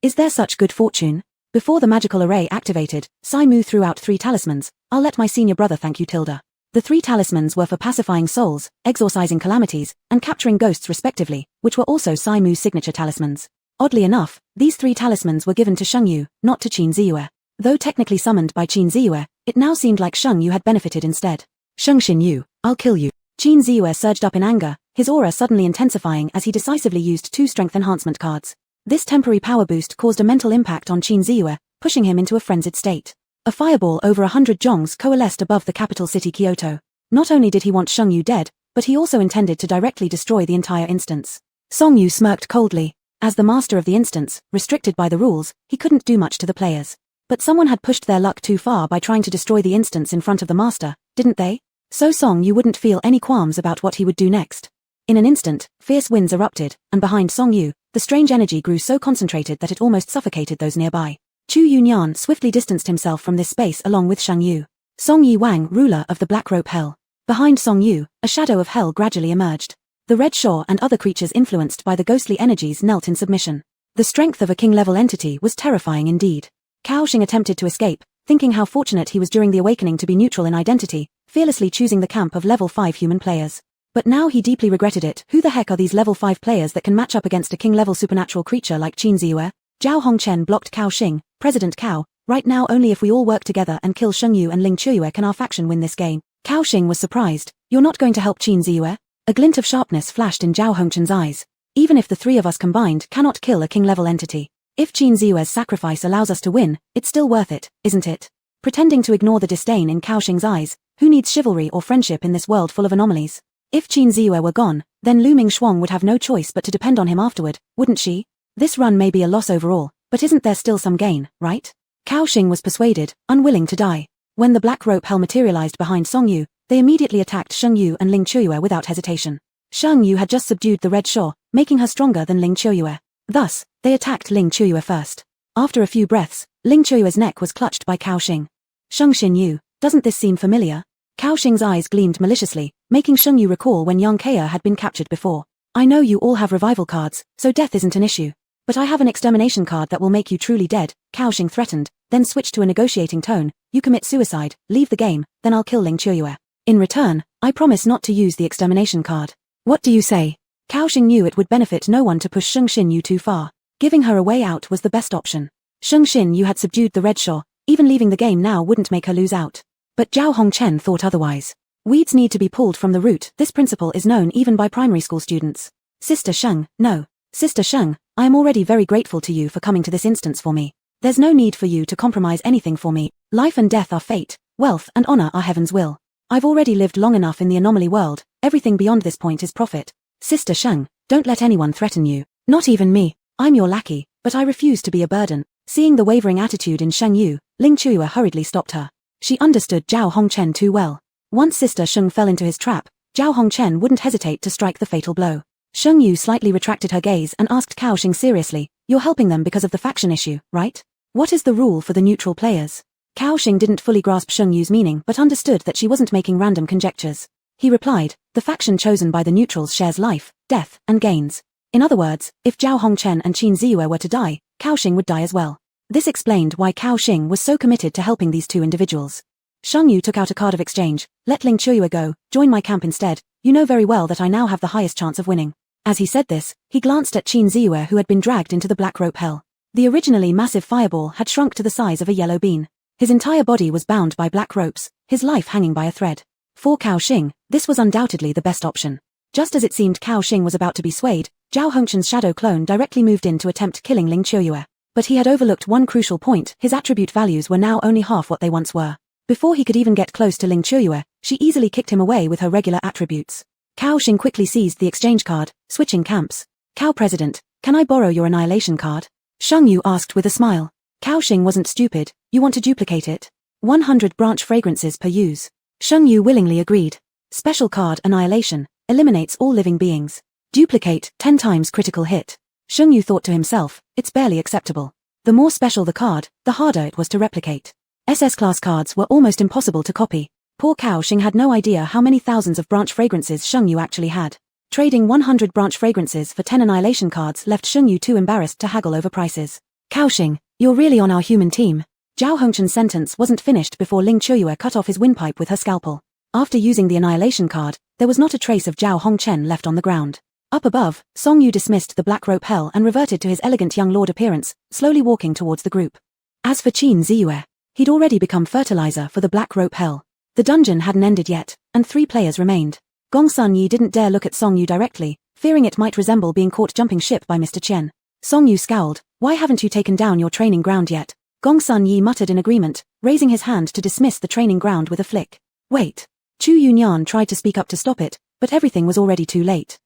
Is there such good fortune? Before the magical array activated, Mu threw out 3 talismans. I'll let my senior brother thank you, Tilda. The 3 talismans were for pacifying souls, exorcising calamities, and capturing ghosts respectively, which were also Mu's signature talismans. Oddly enough, these 3 talismans were given to Sheng Yu, not to Qin Ziyue. Though technically summoned by Qin Ziyue, it now seemed like Sheng Yu had benefited instead. Sheng Xin Yu, I'll kill you. Qin Ziyue surged up in anger, his aura suddenly intensifying as he decisively used 2 strength enhancement cards. This temporary power boost caused a mental impact on Qin Ziyue, pushing him into a frenzied state. A fireball over 100 jongs coalesced above the capital city Kyoto. Not only did he want Sheng Yu dead, but he also intended to directly destroy the entire instance. Song Yu smirked coldly. As the master of the instance, restricted by the rules, he couldn't do much to the players. But someone had pushed their luck too far by trying to destroy the instance in front of the master, didn't they? So Song Yu wouldn't feel any qualms about what he would do next. In an instant, fierce winds erupted, and behind Song Yu, the strange energy grew so concentrated that it almost suffocated those nearby. Chu Yunyan swiftly distanced himself from this space along with Shang Yu. Song Yi Wang, ruler of the Black Rope Hell. Behind Song Yu, a shadow of hell gradually emerged. The Red Shaw and other creatures influenced by the ghostly energies knelt in submission. The strength of a king-level entity was terrifying indeed. Cao Xing attempted to escape, thinking how fortunate he was during the awakening to be neutral in identity, fearlessly choosing the camp of level 5 human players. But now he deeply regretted it. Who the heck are these level 5 players that can match up against a king-level supernatural creature like Qin Ziyue? Zhao Hongchen blocked Cao Xing. President Cao, right now only if we all work together and kill Sheng Yu and Ling Qiuyue can our faction win this game. Cao Xing was surprised. You're not going to help Qin Ziyue? A glint of sharpness flashed in Zhao Hongchen's eyes. Even if the 3 of us combined cannot kill a king-level entity. If Qin Ziyue's sacrifice allows us to win, it's still worth it, isn't it? Pretending to ignore the disdain in Cao Xing's eyes, who needs chivalry or friendship in this world full of anomalies? If Qin Ziyue were gone, then Lu Ming-Shuang would have no choice but to depend on him afterward, wouldn't she? This run may be a loss overall, but isn't there still some gain, right? Cao Xing was persuaded, unwilling to die. When the Black Rope Hell materialized behind Song Yu, they immediately attacked Sheng Yu and Ling Qiuyue without hesitation. Sheng Yu had just subdued the Red Shaw, making her stronger than Ling Qiuyue. Thus, they attacked Ling Qiuyue first. After a few breaths, Ling Qiuyue's neck was clutched by Cao Xing. Sheng Xin Yu, doesn't this seem familiar? Cao Xing's eyes gleamed maliciously, making Sheng Yu recall when Yang Kea had been captured before. I know you all have revival cards, so death isn't an issue. But I have an extermination card that will make you truly dead, Cao Xing threatened, then switched to a negotiating tone. You commit suicide, leave the game, then I'll kill Ling Qiuyue. In return, I promise not to use the extermination card. What do you say? Cao Xing knew it would benefit no one to push Sheng Xin Yu too far. Giving her a way out was the best option. Sheng Xin Yu had subdued the Red Shaw, even leaving the game now wouldn't make her lose out. But Zhao Hongchen thought otherwise. Weeds need to be pulled from the root. This principle is known even by primary school students. Sister Sheng, no. Sister Sheng, I am already very grateful to you for coming to this instance for me. There's no need for you to compromise anything for me. Life and death are fate, wealth and honor are heaven's will. I've already lived long enough in the anomaly world, everything beyond this point is profit. Sister Sheng, don't let anyone threaten you. Not even me. I'm your lackey, but I refuse to be a burden. Seeing the wavering attitude in Sheng Yu, Ling Qiuyue hurriedly stopped her. She understood Zhao Hongchen too well. Once Sister Sheng fell into his trap, Zhao Hongchen wouldn't hesitate to strike the fatal blow. Sheng Yu slightly retracted her gaze and asked Cao Xing seriously, you're helping them because of the faction issue, right? What is the rule for the neutral players? Cao Xing didn't fully grasp Sheng Yu's meaning but understood that she wasn't making random conjectures. He replied, the faction chosen by the neutrals shares life, death, and gains. In other words, if Zhao Hongchen and Qin Ziyue were to die, Cao Xing would die as well. This explained why Cao Xing was so committed to helping these 2 individuals. Sheng Yu took out a card of exchange. Let Ling Qiuyue go, join my camp instead. You know very well that I now have the highest chance of winning. As he said this, he glanced at Qin Ziyue who had been dragged into the Black Rope Hell. The originally massive fireball had shrunk to the size of a yellow bean. His entire body was bound by black ropes, his life hanging by a thread. For Cao Xing, this was undoubtedly the best option. Just as it seemed Cao Xing was about to be swayed, Zhao Hongchen's shadow clone directly moved in to attempt killing Ling Qiuyue. But he had overlooked one crucial point. His attribute values were now only half what they once were. Before he could even get close to Ling Qiuyue, she easily kicked him away with her regular attributes. Cao Xing quickly seized the exchange card, switching camps. Cao President, can I borrow your annihilation card? Sheng Yu asked with a smile. Kaoxing wasn't stupid. You want to duplicate it? 100 branch fragrances per use. Sheng Yu willingly agreed. Special card Annihilation. Eliminates all living beings. Duplicate, 10 times critical hit. Sheng Yu thought to himself, it's barely acceptable. The more special the card, the harder it was to replicate. SS-class cards were almost impossible to copy. Poor Kaoxing had no idea how many thousands of branch fragrances Sheng Yu actually had. Trading 100 branch fragrances for 10 Annihilation cards left Sheng Yu too embarrassed to haggle over prices. Kaoxing, you're really on our human team. Zhao Hongchen's sentence wasn't finished before Ling Qiuyue cut off his windpipe with her scalpel. After using the Annihilation card, there was not a trace of Zhao Hongchen left on the ground. Up above, Song Yu dismissed the black rope hell and reverted to his elegant young lord appearance, slowly walking towards the group. As for Qin Ziyue, he'd already become fertilizer for the black rope hell. The dungeon hadn't ended yet, and 3 players remained. Gong Sun Yi didn't dare look at Song Yu directly, fearing it might resemble being caught jumping ship by Mr. Chen. Song Yu scowled, why haven't you taken down your training ground yet? Gong Sun Yi muttered in agreement, raising his hand to dismiss the training ground with a flick. Wait. Chu Yunyan tried to speak up to stop it, but everything was already too late.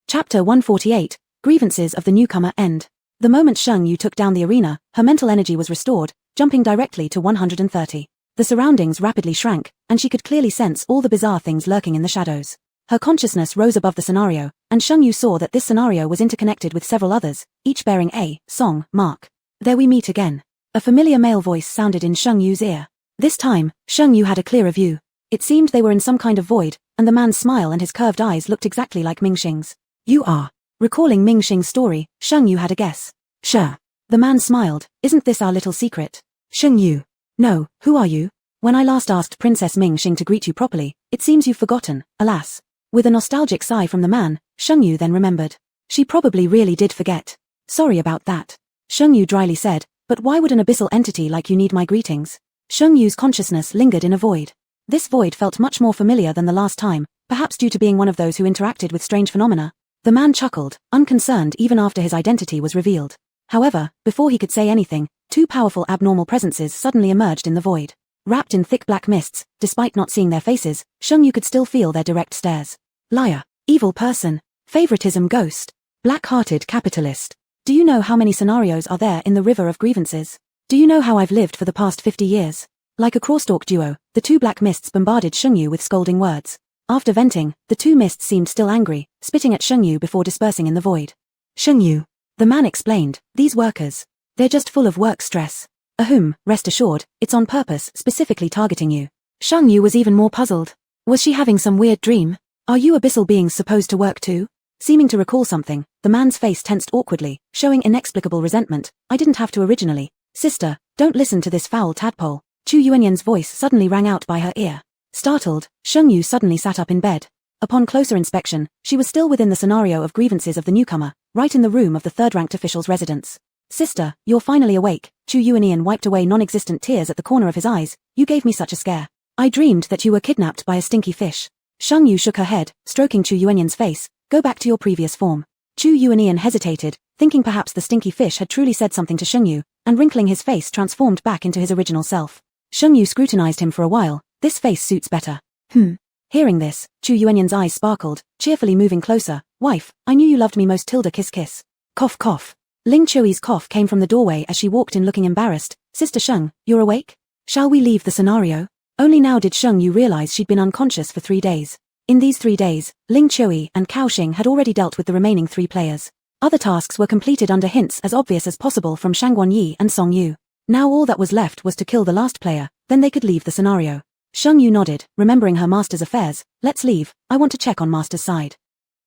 Chapter 148, Grievances of the Newcomer End. The moment Sheng Yu took down the arena, her mental energy was restored, jumping directly to 130. The surroundings rapidly shrank, and she could clearly sense all the bizarre things lurking in the shadows. Her consciousness rose above the scenario, and Sheng Yu saw that this scenario was interconnected with several others, each bearing a song mark. There we meet again. A familiar male voice sounded in Sheng Yu's ear. This time, Sheng Yu had a clearer view. It seemed they were in some kind of void, and the man's smile and his curved eyes looked exactly like Ming Xing's. You are. Recalling Ming Xing's story, Sheng Yu had a guess. Sure. The man smiled. Isn't this our little secret? Sheng Yu. No, who are you? When I last asked Princess Ming Xing to greet you properly, it seems you've forgotten, alas. With a nostalgic sigh from the man, Sheng Yu then remembered. She probably really did forget. Sorry about that. Sheng Yu dryly said, but why would an abyssal entity like you need my greetings? Sheng Yu's consciousness lingered in a void. This void felt much more familiar than the last time, perhaps due to being one of those who interacted with strange phenomena. The man chuckled, unconcerned even after his identity was revealed. However, before he could say anything, 2 powerful abnormal presences suddenly emerged in the void. Wrapped in thick black mists, despite not seeing their faces, Sheng Yu could still feel their direct stares. Liar. Evil person. Favoritism ghost. Black-hearted capitalist. Do you know how many scenarios are there in the river of grievances? Do you know how I've lived for the past 50 years? Like a crosstalk duo, the 2 black mists bombarded Sheng Yu with scolding words. After venting, the 2 mists seemed still angry, spitting at Sheng Yu before dispersing in the void. Sheng Yu. The man explained, these workers. They're just full of work stress. Rest assured, it's on purpose, specifically targeting you. Sheng Yu was even more puzzled. Was she having some weird dream? Are you abyssal beings supposed to work too? Seeming to recall something, the man's face tensed awkwardly, showing inexplicable resentment. I didn't have to originally. Sister, don't listen to this foul tadpole. Chu Yuanyan's voice suddenly rang out by her ear. Startled, Sheng Yu suddenly sat up in bed. Upon closer inspection, she was still within the scenario of grievances of the newcomer, right in the room of the 3rd-ranked official's residence. Sister, you're finally awake. Chu Yuanian wiped away non-existent tears at the corner of his eyes. You gave me such a scare. I dreamed that you were kidnapped by a stinky fish. Sheng Yu shook her head, stroking Chu Yuanyan's face. Go back to your previous form. Chu Yuanian hesitated, thinking perhaps the stinky fish had truly said something to Sheng Yu, and wrinkling his face transformed back into his original self. Sheng Yu scrutinized him for a while. This face suits better. Hearing this, Chu Yuanyan's eyes sparkled, cheerfully moving closer. Wife, I knew you loved me most. Tilda kiss kiss. Cough cough. Ling Qiuyi's cough came from the doorway as she walked in looking embarrassed. Sister Sheng, you're awake? Shall we leave the scenario? Only now did Sheng Yu realize she'd been unconscious for 3 days. In these 3 days, Ling Qiuyi and Kaoxing had already dealt with the remaining 3 players. Other tasks were completed under hints as obvious as possible from Shangguan Yi and Song Yu. Now all that was left was to kill the last player, then they could leave the scenario. Sheng Yu nodded, remembering her master's affairs. Let's leave, I want to check on master's side.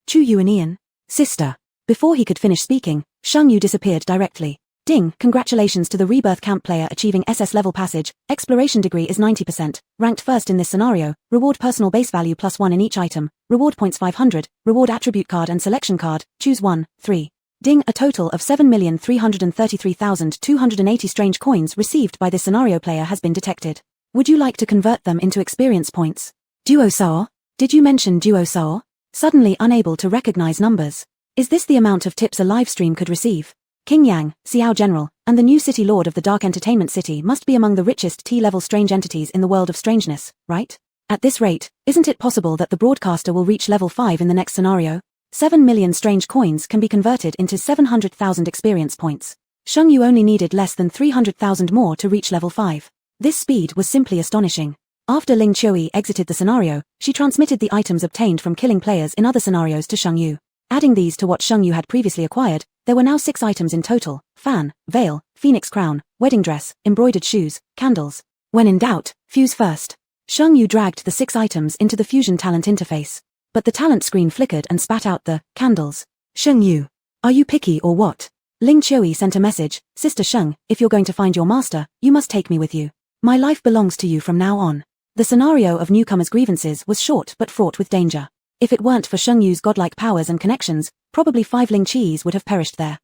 Chu Yuanian. Sister. Before he could finish speaking, Sheng Yu disappeared directly. Ding, congratulations to the Rebirth Camp player achieving SS level passage. Exploration degree is 90%, ranked first in this scenario. Reward personal base value +1 in each item. Reward points 500. Reward attribute card and selection card. Choose 1, 3. Ding, a total of 7,333,280 strange coins received by this scenario player has been detected. Would you like to convert them into experience points? Duo Sao? Did you mention Duo Sao? Suddenly unable to recognize numbers. Is this the amount of tips a live stream could receive? King Yang, Xiao General, and the new city lord of the Dark Entertainment City must be among the richest T-level strange entities in the world of strangeness, right? At this rate, isn't it possible that the broadcaster will reach level 5 in the next scenario? 7 million strange coins can be converted into 700,000 experience points. Sheng Yu only needed less than 300,000 more to reach level 5. This speed was simply astonishing. After Ling Qiui exited the scenario, she transmitted the items obtained from killing players in other scenarios to Sheng Yu. Adding these to what Sheng Yu had previously acquired, there were now 6 items in total: fan, veil, phoenix crown, wedding dress, embroidered shoes, candles. When in doubt, fuse first. Sheng Yu dragged the 6 items into the fusion talent interface. But the talent screen flickered and spat out the candles. Sheng Yu, are you picky or what? Ling Qiui sent a message: Sister Sheng, if you're going to find your master, you must take me with you. My life belongs to you from now on. The scenario of newcomers' grievances was short but fraught with danger. If it weren't for Sheng Yu's godlike powers and connections, probably 5 Ling Qi's would have perished there.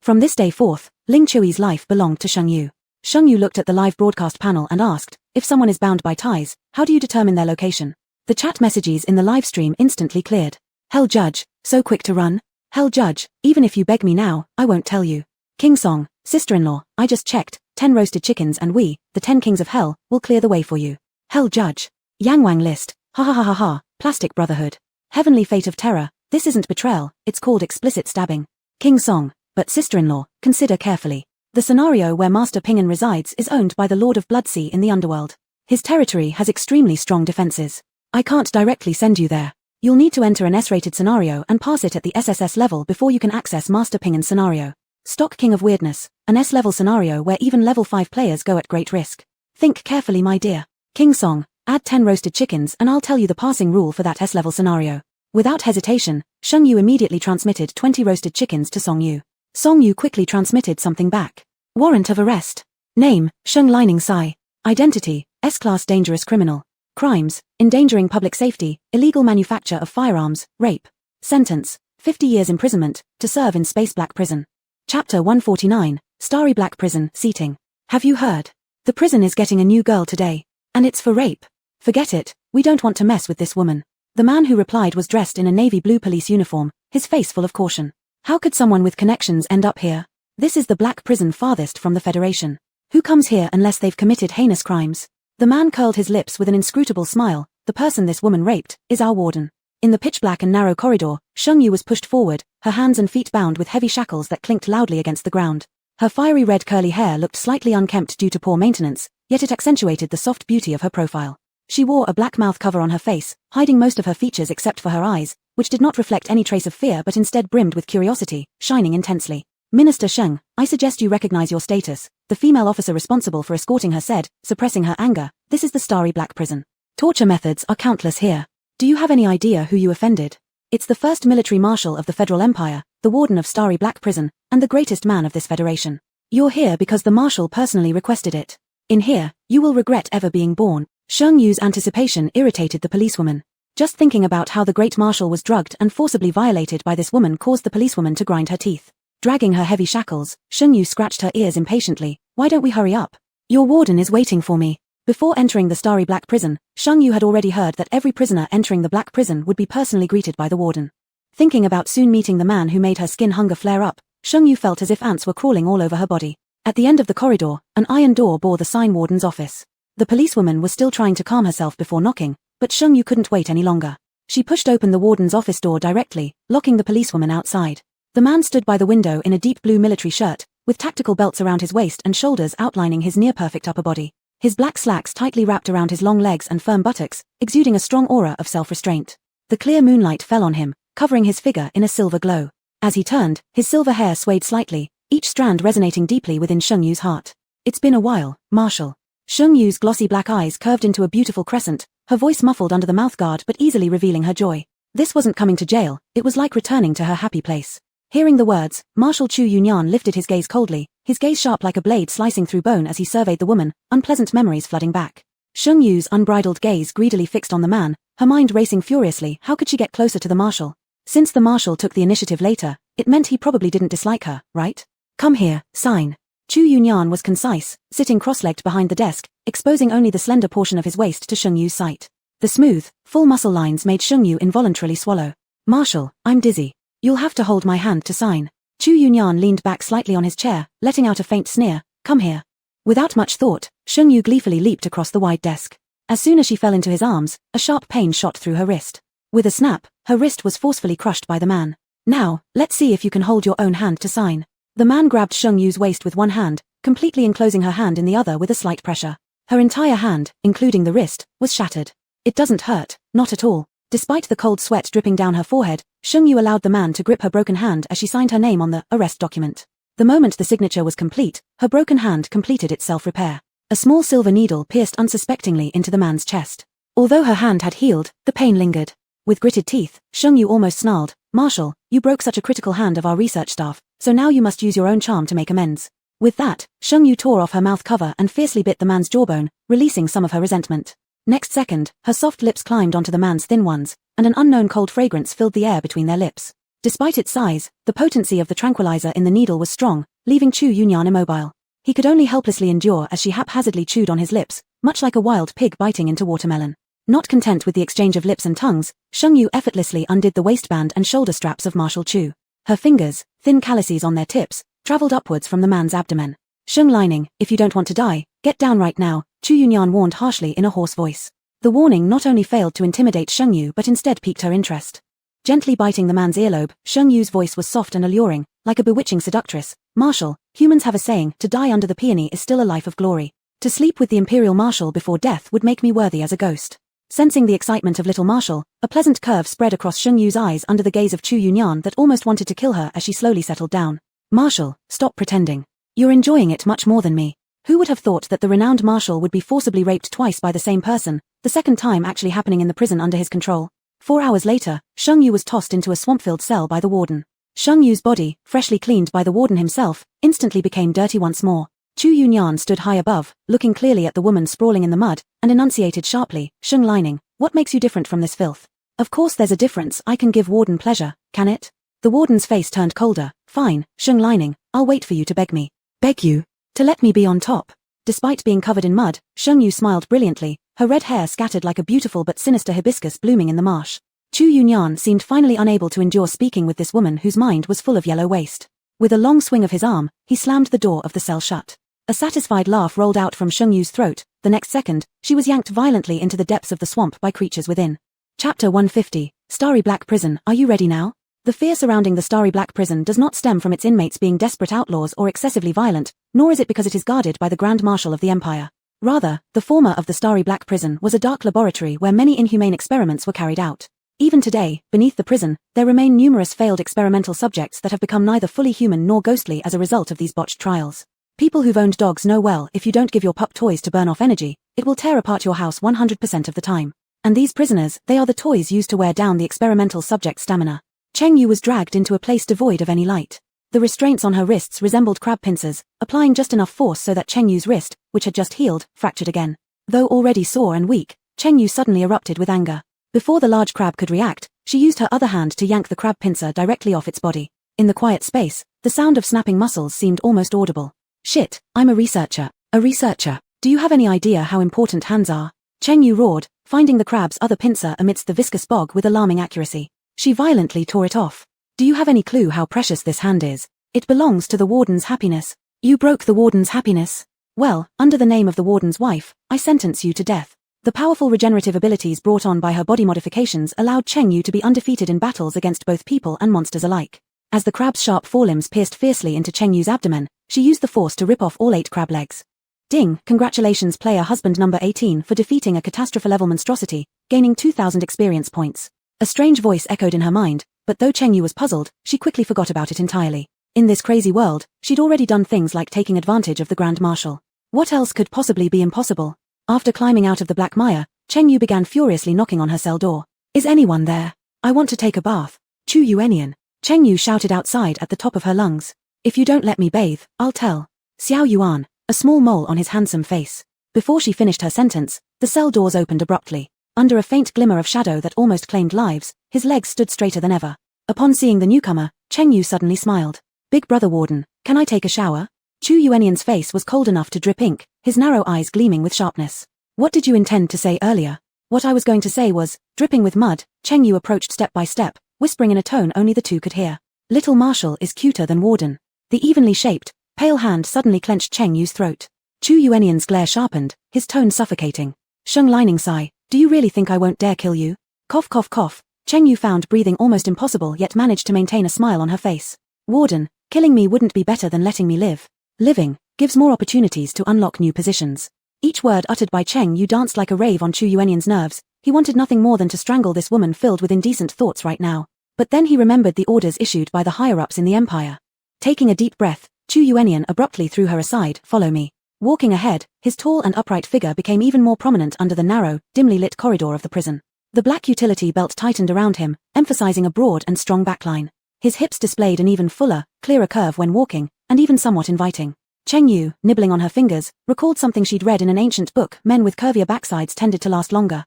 From this day forth, Ling Qiui's life belonged to Sheng Yu. Sheng Yu looked at the live broadcast panel and asked, if someone is bound by ties, how do you determine their location? The chat messages in the live stream instantly cleared. Hell Judge, so quick to run? Hell Judge, even if you beg me now, I won't tell you. King Song, sister-in-law, I just checked, 10 roasted chickens and we, the 10 kings of hell, will clear the way for you. Hell Judge. Yang Wang list, ha ha ha ha ha, plastic brotherhood. Heavenly fate of terror, this isn't betrayal, it's called explicit stabbing. King Song, but sister-in-law, consider carefully. The scenario where Master Ping'an resides is owned by the Lord of Bloodsea in the underworld. His territory has extremely strong defenses. I can't directly send you there. You'll need to enter an S-rated scenario and pass it at the SSS level before you can access Master Ping'an's scenario. Stock King of Weirdness, an S-level scenario where even level 5 players go at great risk. Think carefully, my dear. King Song, add 10 roasted chickens and I'll tell you the passing rule for that S-level scenario. Without hesitation, Sheng Yu immediately transmitted 20 roasted chickens to Song Yu. Song Yu quickly transmitted something back. Warrant of arrest. Name, Sheng Lining Sai. Identity, S-class dangerous criminal. Crimes, endangering public safety, illegal manufacture of firearms, rape. Sentence, 50 years imprisonment, to serve in Space Black Prison. Chapter 149, Starry Black Prison, Seating. Have you heard? The prison is getting a new girl today. And it's for rape. Forget it, we don't want to mess with this woman. The man who replied was dressed in a navy blue police uniform, his face full of caution. How could someone with connections end up here? This is the black prison farthest from the Federation. Who comes here unless they've committed heinous crimes? The man curled his lips with an inscrutable smile. The person this woman raped is our warden. In the pitch-black and narrow corridor, Sheng Yu was pushed forward, her hands and feet bound with heavy shackles that clinked loudly against the ground. Her fiery red curly hair looked slightly unkempt due to poor maintenance, yet it accentuated the soft beauty of her profile. She wore a black mouth cover on her face, hiding most of her features except for her eyes, which did not reflect any trace of fear but instead brimmed with curiosity, shining intensely. Minister Sheng, I suggest you recognize your status, the female officer responsible for escorting her said, suppressing her anger. This is the Starry Black Prison. Torture methods are countless here. Do you have any idea who you offended? It's the first military marshal of the Federal Empire, the warden of Starry Black Prison, and the greatest man of this federation. You're here because the marshal personally requested it. In here, you will regret ever being born. Sheng Yu's anticipation irritated the policewoman. Just thinking about how the great marshal was drugged and forcibly violated by this woman caused the policewoman to grind her teeth. Dragging her heavy shackles, Sheng Yu scratched her ears impatiently. Why don't we hurry up? Your warden is waiting for me. Before entering the Starry Black Prison, Sheng Yu had already heard that every prisoner entering the Black Prison would be personally greeted by the warden. Thinking about soon meeting the man who made her skin hunger flare up, Sheng Yu felt as if ants were crawling all over her body. At the end of the corridor, an iron door bore the sign warden's office. The policewoman was still trying to calm herself before knocking, but Sheng Yu couldn't wait any longer. She pushed open the warden's office door directly, locking the policewoman outside. The man stood by the window in a deep blue military shirt, with tactical belts around his waist and shoulders outlining his near-perfect upper body. His black slacks tightly wrapped around his long legs and firm buttocks, exuding a strong aura of self-restraint. The clear moonlight fell on him, covering his figure in a silver glow. As he turned, his silver hair swayed slightly, each strand resonating deeply within Sheng Yu's heart. It's been a while, Marshal. Sheng Yu's glossy black eyes curved into a beautiful crescent, her voice muffled under the mouthguard but easily revealing her joy. This wasn't coming to jail, it was like returning to her happy place. Hearing the words, Marshal Chu Yunyan lifted his gaze coldly, his gaze sharp like a blade slicing through bone as he surveyed the woman, unpleasant memories flooding back. Sheng Yu's unbridled gaze greedily fixed on the man, her mind racing furiously. How could she get closer to the Marshal? Since the Marshal took the initiative later, it meant he probably didn't dislike her, right? Come here, sign. Chu Yunyan was concise, sitting cross-legged behind the desk, exposing only the slender portion of his waist to Sheng Yu's sight. The smooth, full muscle lines made Sheng Yu involuntarily swallow. Marshal, I'm dizzy. You'll have to hold my hand to sign. Chu Yunyan leaned back slightly on his chair, letting out a faint sneer. Come here. Without much thought, Sheng Yu gleefully leaped across the wide desk. As soon as she fell into his arms, a sharp pain shot through her wrist. With a snap, her wrist was forcefully crushed by the man. Now, let's see if you can hold your own hand to sign. The man grabbed Sheng Yu's waist with one hand, completely enclosing her hand in the other with a slight pressure. Her entire hand, including the wrist, was shattered. It doesn't hurt, not at all. Despite the cold sweat dripping down her forehead, Sheng Yu allowed the man to grip her broken hand as she signed her name on the arrest document. The moment the signature was complete, her broken hand completed its self-repair. A small silver needle pierced unsuspectingly into the man's chest. Although her hand had healed, the pain lingered. With gritted teeth, Sheng Yu almost snarled, "Marshal, you broke such a critical hand of our research staff, so now you must use your own charm to make amends." With that, Sheng Yu tore off her mouth cover and fiercely bit the man's jawbone, releasing some of her resentment. Next second, her soft lips climbed onto the man's thin ones, and an unknown cold fragrance filled the air between their lips. Despite its size, the potency of the tranquilizer in the needle was strong, leaving Chu Yunyan immobile. He could only helplessly endure as she haphazardly chewed on his lips, much like a wild pig biting into watermelon. Not content with the exchange of lips and tongues, Sheng Yu effortlessly undid the waistband and shoulder straps of Marshal Chu. Her fingers, thin calluses on their tips, traveled upwards from the man's abdomen. "Sheng Lining, if you don't want to die, get down right now," Chu Yunyan warned harshly in a hoarse voice. The warning not only failed to intimidate Sheng Yu but instead piqued her interest. Gently biting the man's earlobe, Sheng Yu's voice was soft and alluring, like a bewitching seductress. "Marshal, humans have a saying, to die under the peony is still a life of glory. To sleep with the Imperial Marshal before death would make me worthy as a ghost." Sensing the excitement of little Marshal, a pleasant curve spread across Sheng Yu's eyes under the gaze of Chu Yunyan that almost wanted to kill her as she slowly settled down. "Marshal, stop pretending. You're enjoying it much more than me." Who would have thought that the renowned Marshal would be forcibly raped twice by the same person, the second time actually happening in the prison under his control? 4 hours later, Sheng Yu was tossed into a swamp-filled cell by the warden. Sheng Yu's body, freshly cleaned by the warden himself, instantly became dirty once more. Chu Yunyan stood high above, looking clearly at the woman sprawling in the mud, and enunciated sharply, "Sheng Lining, what makes you different from this filth?" "Of course there's a difference. I can give warden pleasure, can it?" The warden's face turned colder. "Fine, Sheng Lining, I'll wait for you to beg me." "Beg you? To let me be on top?" Despite being covered in mud, Sheng Yu smiled brilliantly, her red hair scattered like a beautiful but sinister hibiscus blooming in the marsh. Chu Yunyan seemed finally unable to endure speaking with this woman whose mind was full of yellow waste. With a long swing of his arm, he slammed the door of the cell shut. A satisfied laugh rolled out from Sheng Yu's throat. The next second, she was yanked violently into the depths of the swamp by creatures within. Chapter 150, Starry Black Prison. Are you ready now? The fear surrounding the Starry Black Prison does not stem from its inmates being desperate outlaws or excessively violent, nor is it because it is guarded by the Grand Marshal of the Empire. Rather, the former of the Starry Black Prison was a dark laboratory where many inhumane experiments were carried out. Even today, beneath the prison, there remain numerous failed experimental subjects that have become neither fully human nor ghostly as a result of these botched trials. People who've owned dogs know well if you don't give your pup toys to burn off energy, it will tear apart your house 100% of the time. And these prisoners, they are the toys used to wear down the experimental subject's stamina. Cheng Yu was dragged into a place devoid of any light. The restraints on her wrists resembled crab pincers, applying just enough force so that Cheng Yu's wrist, which had just healed, fractured again. Though already sore and weak, Cheng Yu suddenly erupted with anger. Before the large crab could react, she used her other hand to yank the crab pincer directly off its body. In the quiet space, the sound of snapping muscles seemed almost audible. "Shit, I'm a researcher. A researcher. Do you have any idea how important hands are?" Cheng Yu roared, finding the crab's other pincer amidst the viscous bog with alarming accuracy. She violently tore it off. "Do you have any clue how precious this hand is? It belongs to the warden's happiness." "You broke the warden's happiness? Well, under the name of the warden's wife, I sentence you to death." The powerful regenerative abilities brought on by her body modifications allowed Cheng Yu to be undefeated in battles against both people and monsters alike. As the crab's sharp forelimbs pierced fiercely into Cheng Yu's abdomen, she used the force to rip off all 8 crab legs. Ding, congratulations player husband number 18 for defeating a catastrophe-level monstrosity, gaining 2,000 experience points. A strange voice echoed in her mind, but though Cheng Yu was puzzled, she quickly forgot about it entirely. In this crazy world, she'd already done things like taking advantage of the Grand Marshal. What else could possibly be impossible? After climbing out of the black mire, Cheng Yu began furiously knocking on her cell door. "Is anyone there? I want to take a bath." "Chu Yuenian," Cheng Yu shouted outside at the top of her lungs. "If you don't let me bathe, I'll tell." Xiao Yuan, a small mole on his handsome face. Before she finished her sentence, the cell doors opened abruptly. Under a faint glimmer of shadow that almost claimed lives, his legs stood straighter than ever. Upon seeing the newcomer, Cheng Yu suddenly smiled. "Big brother warden, can I take a shower?" Chu Yuenian's face was cold enough to drip ink, his narrow eyes gleaming with sharpness. "What did you intend to say earlier?" "What I was going to say was," dripping with mud, Cheng Yu approached step by step, whispering in a tone only the two could hear. "Little Marshal is cuter than warden." The evenly shaped, pale hand suddenly clenched Cheng Yu's throat. Chu Yuenian's glare sharpened, his tone suffocating. "Sheng Lining sigh, do you really think I won't dare kill you?" Cough cough cough, Cheng Yu found breathing almost impossible yet managed to maintain a smile on her face. "Warden, Killing me wouldn't be better than letting me live. Living gives more opportunities to unlock new positions. Each word uttered by Cheng Yu danced like a rave on Chu Yuanian's nerves. He wanted nothing more than to strangle this woman filled with indecent thoughts right now. But then he remembered the orders issued by the higher-ups in the empire. Taking a deep breath, Chu Yuanian abruptly threw her aside. Follow me. Walking ahead, his tall and upright figure became even more prominent under the narrow, dimly lit corridor of the prison. The black utility belt tightened around him, emphasizing a broad and strong backline. His hips displayed an even fuller, clearer curve when walking, and even somewhat inviting. Cheng Yu, nibbling on her fingers, recalled something she'd read in an ancient book: men with curvier backsides tended to last longer.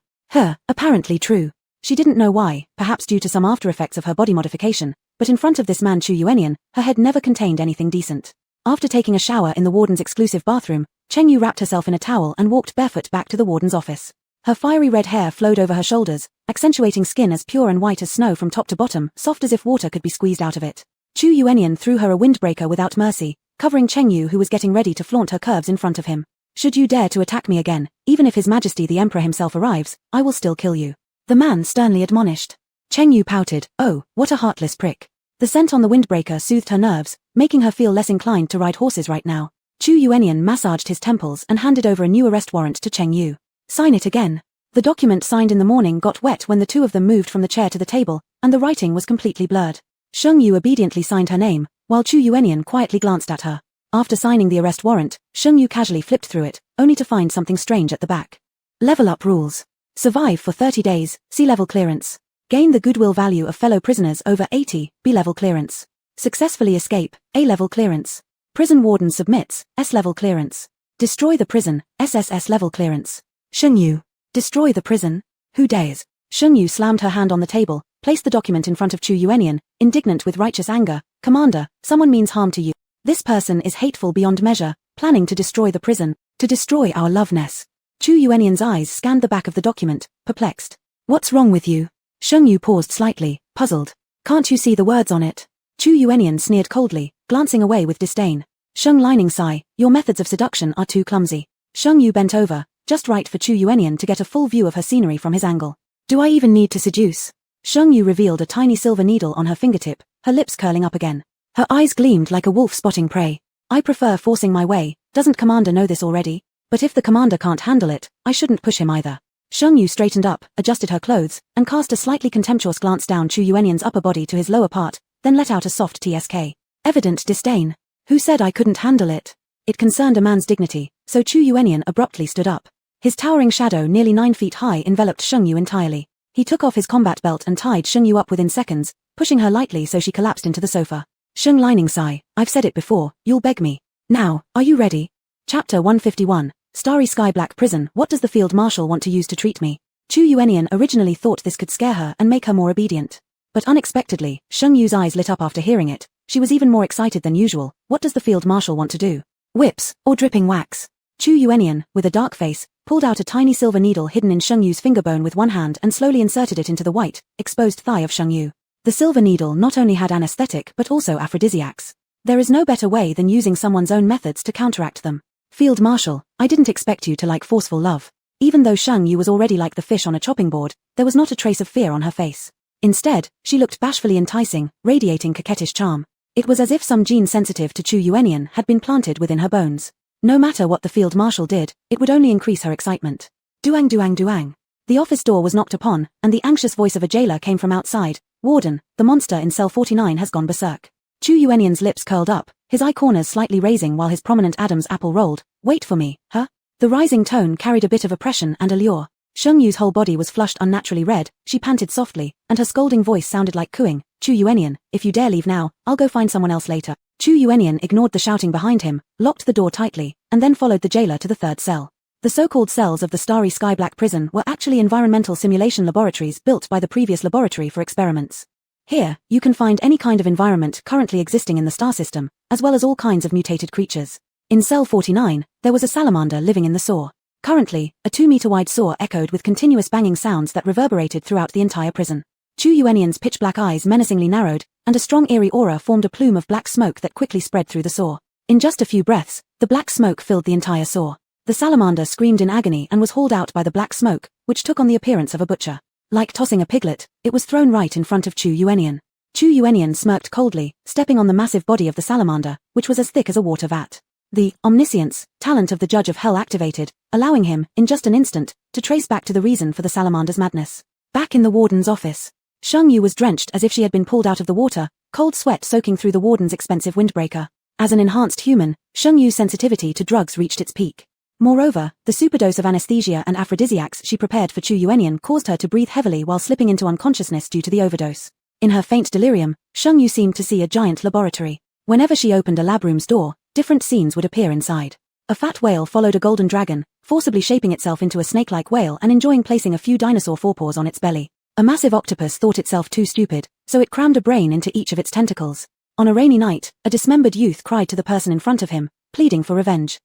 Apparently true. She didn't know why, perhaps due to some after-effects of her body modification, but in front of this man Chu Yuanian, her head never contained anything decent. After taking a shower in the warden's exclusive bathroom, Cheng Yu wrapped herself in a towel and walked barefoot back to the warden's office. Her fiery red hair flowed over her shoulders, accentuating skin as pure and white as snow from top to bottom, soft as if water could be squeezed out of it. Chu Yuanian threw her a windbreaker without mercy, covering Cheng Yu, who was getting ready to flaunt her curves in front of him. Should you dare to attack me again, even if His Majesty the Emperor himself arrives, I will still kill you. The man sternly admonished. Cheng Yu pouted. Oh, what a heartless prick. The scent on the windbreaker soothed her nerves, making her feel less inclined to ride horses right now. Chu Yuanian massaged his temples and handed over a new arrest warrant to Cheng Yu. Sign it again. The document signed in the morning got wet when the two of them moved from the chair to the table, and the writing was completely blurred. Sheng Yu obediently signed her name, while Chu Yuanian quietly glanced at her. After signing the arrest warrant, Sheng Yu casually flipped through it, only to find something strange at the back. Level up rules. Survive for 30 days, C-level clearance. Gain the goodwill value of fellow prisoners over 80, B-level clearance. Successfully escape, A-level clearance. Prison warden submits, S-level clearance. Destroy the prison, SSS level clearance. Sheng Yu. Destroy the prison? Who dares? Sheng Yu slammed her hand on the table, placed the document in front of Chu Yuanian, indignant with righteous anger. Commander, someone means harm to you. This person is hateful beyond measure, planning to destroy the prison, to destroy our love nest. Chu Yuanian's eyes scanned the back of the document, perplexed. What's wrong with you? Sheng Yu paused slightly, puzzled. Can't you see the words on it? Chu Yuanian sneered coldly, glancing away with disdain. Sheng Lining sigh, your methods of seduction are too clumsy. Sheng Yu bent over, just right for Chu Yuanian to get a full view of her scenery from his angle. Do I even need to seduce? Sheng Yu revealed a tiny silver needle on her fingertip, her lips curling up again. Her eyes gleamed like a wolf spotting prey. I prefer forcing my way. Doesn't Commander know this already? But if the Commander can't handle it, I shouldn't push him either. Sheng Yu straightened up, adjusted her clothes, and cast a slightly contemptuous glance down Chu Yuanian's upper body to his lower part, then let out a soft TSK. Evident disdain. Who said I couldn't handle it? It concerned a man's dignity, so Chu Yuanian abruptly stood up. His towering shadow nearly 9 feet high enveloped Sheng Yu entirely. He took off his combat belt and tied Sheng Yu up within seconds, pushing her lightly so she collapsed into the sofa. Sheng Lining sigh, I've said it before, you'll beg me. Now, are you ready? Chapter 151. Starry Sky Black Prison. What does the Field Marshal want to use to treat me? Chu Yuanian originally thought this could scare her and make her more obedient. But unexpectedly, Sheng Yu's eyes lit up after hearing it. She was even more excited than usual. What does the Field Marshal want to do? Whips, or dripping wax? Chu Yuanian, with a dark face, pulled out a tiny silver needle hidden in Sheng Yu's finger bone with one hand and slowly inserted it into the white, exposed thigh of Sheng Yu. The silver needle not only had anesthetic but also aphrodisiacs. There is no better way than using someone's own methods to counteract them. Field Marshal, I didn't expect you to like forceful love. Even though Sheng Yu was already like the fish on a chopping board, there was not a trace of fear on her face. Instead, she looked bashfully enticing, radiating coquettish charm. It was as if some gene sensitive to Chu Yuanian had been planted within her bones. No matter what the Field Marshal did, it would only increase her excitement. Duang duang duang. The office door was knocked upon, and the anxious voice of a jailer came from outside. Warden, the monster in cell 49 has gone berserk. Chu Yuanian's lips curled up, his eye corners slightly raising while his prominent Adam's apple rolled. Wait for me, huh? The rising tone carried a bit of oppression and allure. Sheng Yu's whole body was flushed unnaturally red, she panted softly, and her scolding voice sounded like cooing. Chu Yuanian, if you dare leave now, I'll go find someone else later. Chu Yuanian ignored the shouting behind him, locked the door tightly, and then followed the jailer to the third cell. The so-called cells of the Starry Sky Black Prison were actually environmental simulation laboratories built by the previous laboratory for experiments. Here, you can find any kind of environment currently existing in the star system, as well as all kinds of mutated creatures. In cell 49, there was a salamander living in the saw. Currently, a 2-meter-wide saw echoed with continuous banging sounds that reverberated throughout the entire prison. Chu Yuanian's pitch-black eyes menacingly narrowed, and a strong eerie aura formed a plume of black smoke that quickly spread through the saw. In just a few breaths, the black smoke filled the entire saw. The salamander screamed in agony and was hauled out by the black smoke, which took on the appearance of a butcher. Like tossing a piglet, it was thrown right in front of Chu Yuanian. Chu Yuanian smirked coldly, stepping on the massive body of the salamander, which was as thick as a water vat. The omniscience, talent of the Judge of Hell activated, allowing him, in just an instant, to trace back to the reason for the salamander's madness. Back in the warden's office, Sheng Yu was drenched as if she had been pulled out of the water, cold sweat soaking through the warden's expensive windbreaker. As an enhanced human, Sheng Yu's sensitivity to drugs reached its peak. Moreover, the superdose of anesthesia and aphrodisiacs she prepared for Chu Yuanian caused her to breathe heavily while slipping into unconsciousness due to the overdose. In her faint delirium, Sheng Yu seemed to see a giant laboratory. Whenever she opened a lab room's door, different scenes would appear inside. A fat whale followed a golden dragon, forcibly shaping itself into a snake-like whale and enjoying placing a few dinosaur forepaws on its belly. A massive octopus thought itself too stupid, so it crammed a brain into each of its tentacles. On a rainy night, a dismembered youth cried to the person in front of him, pleading for revenge.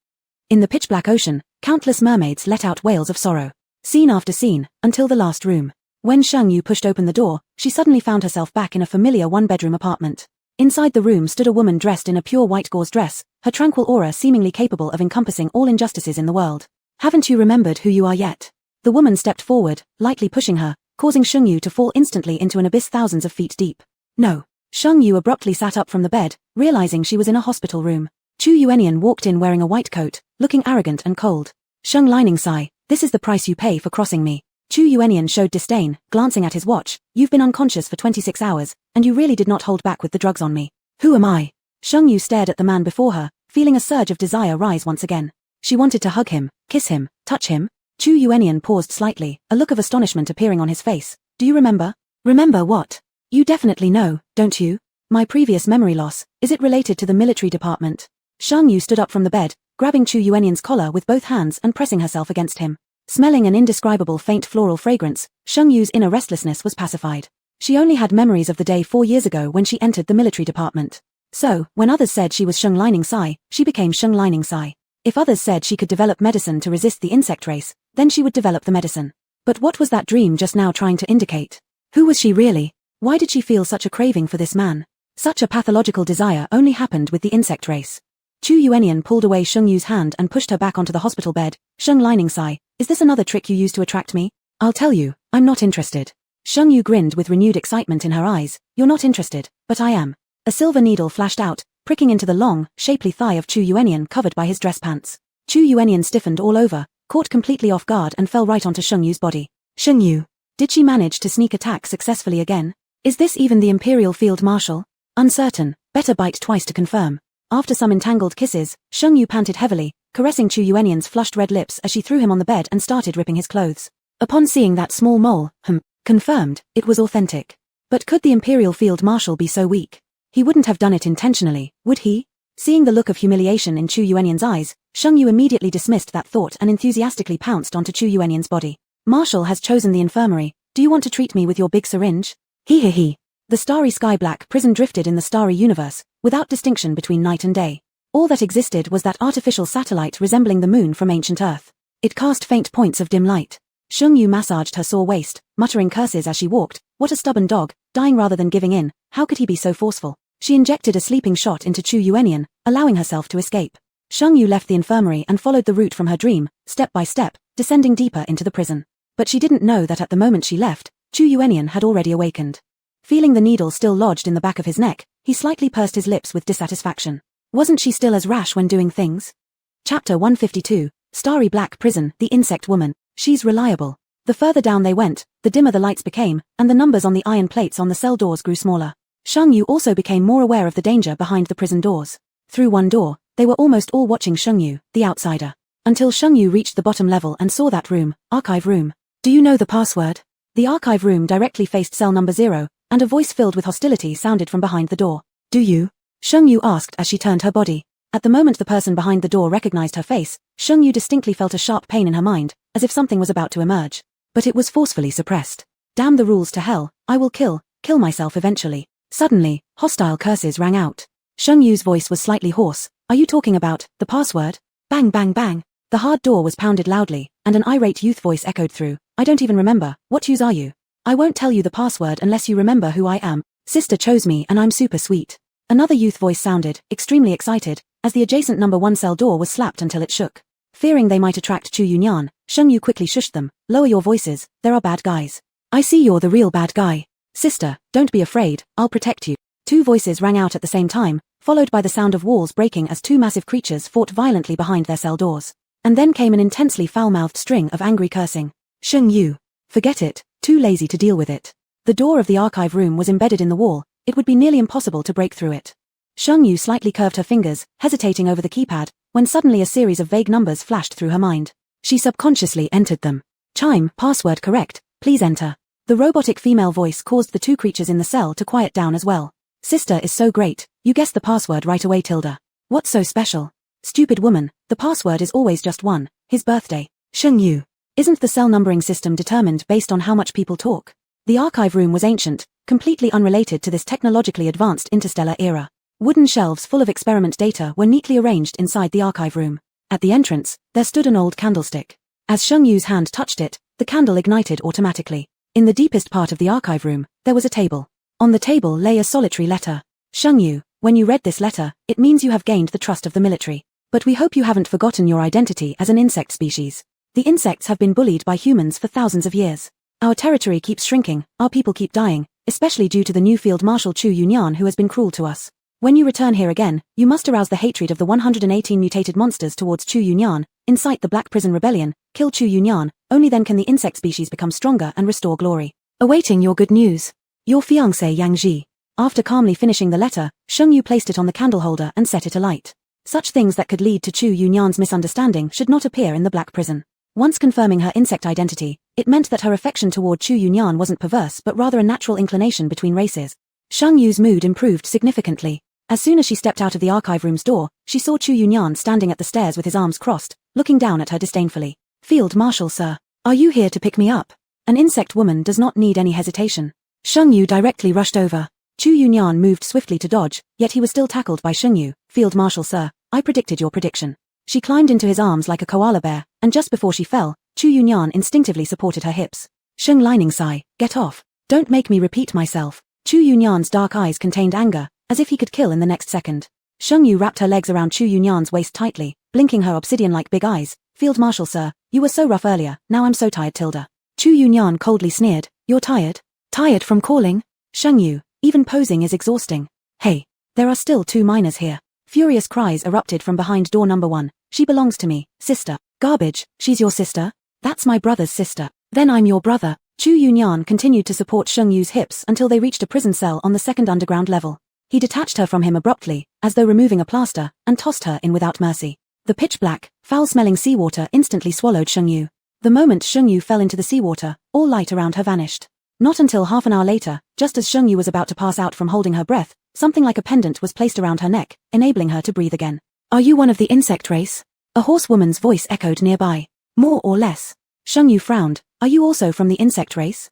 In the pitch-black ocean, countless mermaids let out wails of sorrow. Scene after scene, until the last room. When Sheng Yu pushed open the door, she suddenly found herself back in a familiar one-bedroom apartment. Inside the room stood a woman dressed in a pure white gauze dress, her tranquil aura seemingly capable of encompassing all injustices in the world. Haven't you remembered who you are yet? The woman stepped forward, lightly pushing her, causing Sheng Yu to fall instantly into an abyss thousands of feet deep. No. Sheng Yu abruptly sat up from the bed, realizing she was in a hospital room. Chu Yuanian walked in wearing a white coat, looking arrogant and cold. Sheng Lining sigh, this is the price you pay for crossing me. Chu Yuanian showed disdain, glancing at his watch. You've been unconscious for 26 hours, and you really did not hold back with the drugs on me. Who am I? Sheng Yu stared at the man before her, feeling a surge of desire rise once again. She wanted to hug him, kiss him, touch him. Chu Yuanian paused slightly, a look of astonishment appearing on his face. Do you remember? Remember what? You definitely know, don't you? My previous memory loss, is it related to the military department? Sheng Yu stood up from the bed, grabbing Chu Yuanian's collar with both hands and pressing herself against him. Smelling an indescribable faint floral fragrance, Sheng Yu's inner restlessness was pacified. She only had memories of the day 4 years ago when she entered the military department. So, when others said she was Sheng Lining Sai, she became Sheng Lining Sai. If others said she could develop medicine to resist the insect race, then she would develop the medicine. But what was that dream just now trying to indicate? Who was she really? Why did she feel such a craving for this man? Such a pathological desire only happened with the insect race. Chu Yuanian pulled away Sheng Yu's hand and pushed her back onto the hospital bed. Sheng Lining Sai, is this another trick you use to attract me? I'll tell you, I'm not interested. Sheng Yu grinned with renewed excitement in her eyes. You're not interested, but I am. A silver needle flashed out, pricking into the long, shapely thigh of Chu Yuanian covered by his dress pants. Chu Yuanian stiffened all over, caught completely off guard and fell right onto Sheng Yu's body. Sheng Yu. Did she manage to sneak attack successfully again? Is this even the Imperial Field Marshal? Uncertain, better bite twice to confirm. After some entangled kisses, Sheng Yu panted heavily, caressing Chu Yuanian's flushed red lips as she threw him on the bed and started ripping his clothes. Upon seeing that small mole, confirmed, it was authentic. But could the Imperial Field Marshal be so weak? He wouldn't have done it intentionally, would he? Seeing the look of humiliation in Chu Yuanian's eyes, Sheng Yu immediately dismissed that thought and enthusiastically pounced onto Chu Yuanian's body. Marshal has chosen the infirmary. Do you want to treat me with your big syringe? He. The starry sky-black prison drifted in the starry universe, without distinction between night and day. All that existed was that artificial satellite resembling the moon from ancient Earth. It cast faint points of dim light. Sheng Yu massaged her sore waist, muttering curses as she walked. What a stubborn dog, dying rather than giving in. How could he be so forceful? She injected a sleeping shot into Chu Yuanian, allowing herself to escape. Sheng Yu left the infirmary and followed the route from her dream, step by step, descending deeper into the prison. But she didn't know that at the moment she left, Chu Yuanian had already awakened. Feeling the needle still lodged in the back of his neck, he slightly pursed his lips with dissatisfaction. Wasn't she still as rash when doing things? Chapter 152, Starry Black Prison, The Insect Woman. She's reliable. The further down they went, the dimmer the lights became, and the numbers on the iron plates on the cell doors grew smaller. Sheng Yu also became more aware of the danger behind the prison doors. Through one door, they were almost all watching Sheng Yu, the outsider. Until Sheng Yu reached the bottom level and saw that room, archive room. Do you know the password? The archive room directly faced cell number 0, and a voice filled with hostility sounded from behind the door. Do you? Sheng Yu asked as she turned her body. At the moment the person behind the door recognized her face, Sheng Yu distinctly felt a sharp pain in her mind, as if something was about to emerge. But it was forcefully suppressed. Damn the rules to hell, I will kill myself eventually. Suddenly, hostile curses rang out. Sheng Yu's voice was slightly hoarse. Are you talking about the password? Bang bang bang. The hard door was pounded loudly, and an irate youth voice echoed through. I don't even remember. What use are you? I won't tell you the password unless you remember who I am. Sister chose me and I'm super sweet. Another youth voice sounded, extremely excited, as the adjacent number 1 cell door was slapped until it shook. Fearing they might attract Chu Yuanian, Sheng Yu quickly shushed them. Lower your voices, there are bad guys. I see you're the real bad guy. Sister, don't be afraid, I'll protect you. Two voices rang out at the same time, followed by the sound of walls breaking as two massive creatures fought violently behind their cell doors. And then came an intensely foul-mouthed string of angry cursing. Sheng Yu. Forget it, too lazy to deal with it. The door of the archive room was embedded in the wall, it would be nearly impossible to break through it. Sheng Yu slightly curved her fingers, hesitating over the keypad, when suddenly a series of vague numbers flashed through her mind. She subconsciously entered them. Chime, password correct, please enter. The robotic female voice caused the two creatures in the cell to quiet down as well. Sister is so great, you guessed the password right away, Tilda. What's so special? Stupid woman, the password is always just one, his birthday. Sheng Yu. Isn't the cell numbering system determined based on how much people talk? The archive room was ancient, completely unrelated to this technologically advanced interstellar era. Wooden shelves full of experiment data were neatly arranged inside the archive room. At the entrance, there stood an old candlestick. As Sheng Yu's hand touched it, the candle ignited automatically. In the deepest part of the archive room, there was a table. On the table lay a solitary letter. Sheng Yu, when you read this letter, it means you have gained the trust of the military. But we hope you haven't forgotten your identity as an insect species. The insects have been bullied by humans for thousands of years. Our territory keeps shrinking, our people keep dying, especially due to the new Field Marshal Chu Yunyan who has been cruel to us. When you return here again, you must arouse the hatred of the 118 mutated monsters towards Chu Yunyan, incite the Black Prison Rebellion, kill Chu Yunyan, only then can the insect species become stronger and restore glory. Awaiting your good news. Your fiancé Yang Ji. After calmly finishing the letter, Sheng Yu placed it on the candle holder and set it alight. Such things that could lead to Chu Yunyan's misunderstanding should not appear in the Black Prison. Once confirming her insect identity, it meant that her affection toward Chu Yunyan wasn't perverse but rather a natural inclination between races. Sheng Yu's mood improved significantly. As soon as she stepped out of the archive room's door, she saw Chu Yunyan standing at the stairs with his arms crossed, looking down at her disdainfully. Field Marshal, sir. Are you here to pick me up? An insect woman does not need any hesitation. Sheng Yu directly rushed over. Chu Yunyan moved swiftly to dodge, yet he was still tackled by Sheng Yu. Field Marshal, sir, I predicted your prediction. She climbed into his arms like a koala bear, and just before she fell, Chu Yunyan instinctively supported her hips. Sheng Lining sigh, get off. Don't make me repeat myself. Chu Yunyan's dark eyes contained anger, as if he could kill in the next second. Sheng Yu wrapped her legs around Chu Yunyan's waist tightly, blinking her obsidian-like big eyes. Field Marshal, sir, you were so rough earlier, now I'm so tired, Tilda. Chu Yunyan coldly sneered, you're tired? Tired from calling? Sheng Yu, even posing is exhausting. Hey, there are still two minors here. Furious cries erupted from behind door number 1. She belongs to me, sister. Garbage, she's your sister? That's my brother's sister. Then I'm your brother. Chu Yunyan continued to support Sheng Yu's hips until they reached a prison cell on the second underground level. He detached her from him abruptly, as though removing a plaster, and tossed her in without mercy. The pitch-black, foul-smelling seawater instantly swallowed Sheng Yu. The moment Sheng Yu fell into the seawater, all light around her vanished. Not until half an hour later, just as Sheng Yu was about to pass out from holding her breath, something like a pendant was placed around her neck, enabling her to breathe again. Are you one of the insect race? A hoarse woman's voice echoed nearby. More or less. Sheng Yu frowned. Are you also from the insect race?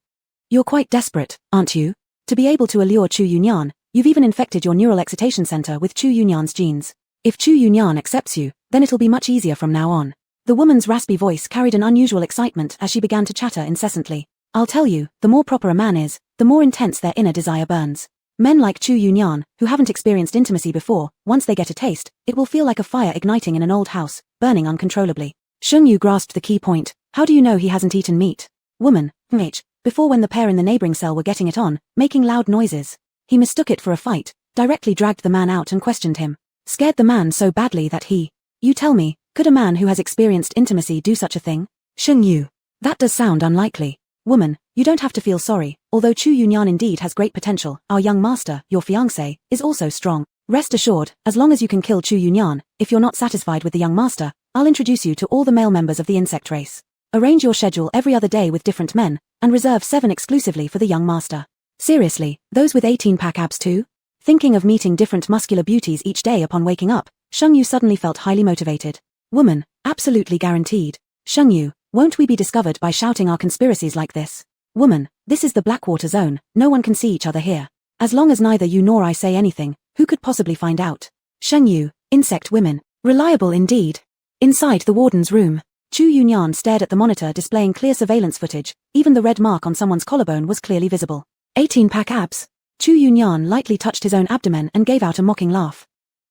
You're quite desperate, aren't you? To be able to allure Chu Yunyan, you've even infected your neural excitation center with Chu Yunyan's genes. If Chu Yunyan accepts you, then it'll be much easier from now on. The woman's raspy voice carried an unusual excitement as she began to chatter incessantly. I'll tell you, the more proper a man is, the more intense their inner desire burns. Men like Chu Yunyan, who haven't experienced intimacy before, once they get a taste, it will feel like a fire igniting in an old house, burning uncontrollably. Sheng Yu grasped the key point. How do you know he hasn't eaten meat? Woman, before when the pair in the neighboring cell were getting it on, making loud noises. He mistook it for a fight, directly dragged the man out and questioned him. Scared the man so badly that he... You tell me, could a man who has experienced intimacy do such a thing? Sheng Yu. That does sound unlikely. Woman, you don't have to feel sorry, although Chu Yunyan indeed has great potential, our young master, your fiancé, is also strong. Rest assured, as long as you can kill Chu Yunyan, if you're not satisfied with the young master, I'll introduce you to all the male members of the insect race. Arrange your schedule every other day with different men, and reserve 7 exclusively for the young master. Seriously, those with 18-pack abs too? Thinking of meeting different muscular beauties each day upon waking up, Sheng Yu suddenly felt highly motivated. Woman, absolutely guaranteed. Sheng Yu, won't we be discovered by shouting our conspiracies like this? Woman, this is the Blackwater Zone, no one can see each other here. As long as neither you nor I say anything, who could possibly find out? Sheng Yu, insect women. Reliable indeed. Inside the warden's room, Chu Yunyan stared at the monitor displaying clear surveillance footage. Even the red mark on someone's collarbone was clearly visible. 18-pack abs. Chu Yunyan lightly touched his own abdomen and gave out a mocking laugh.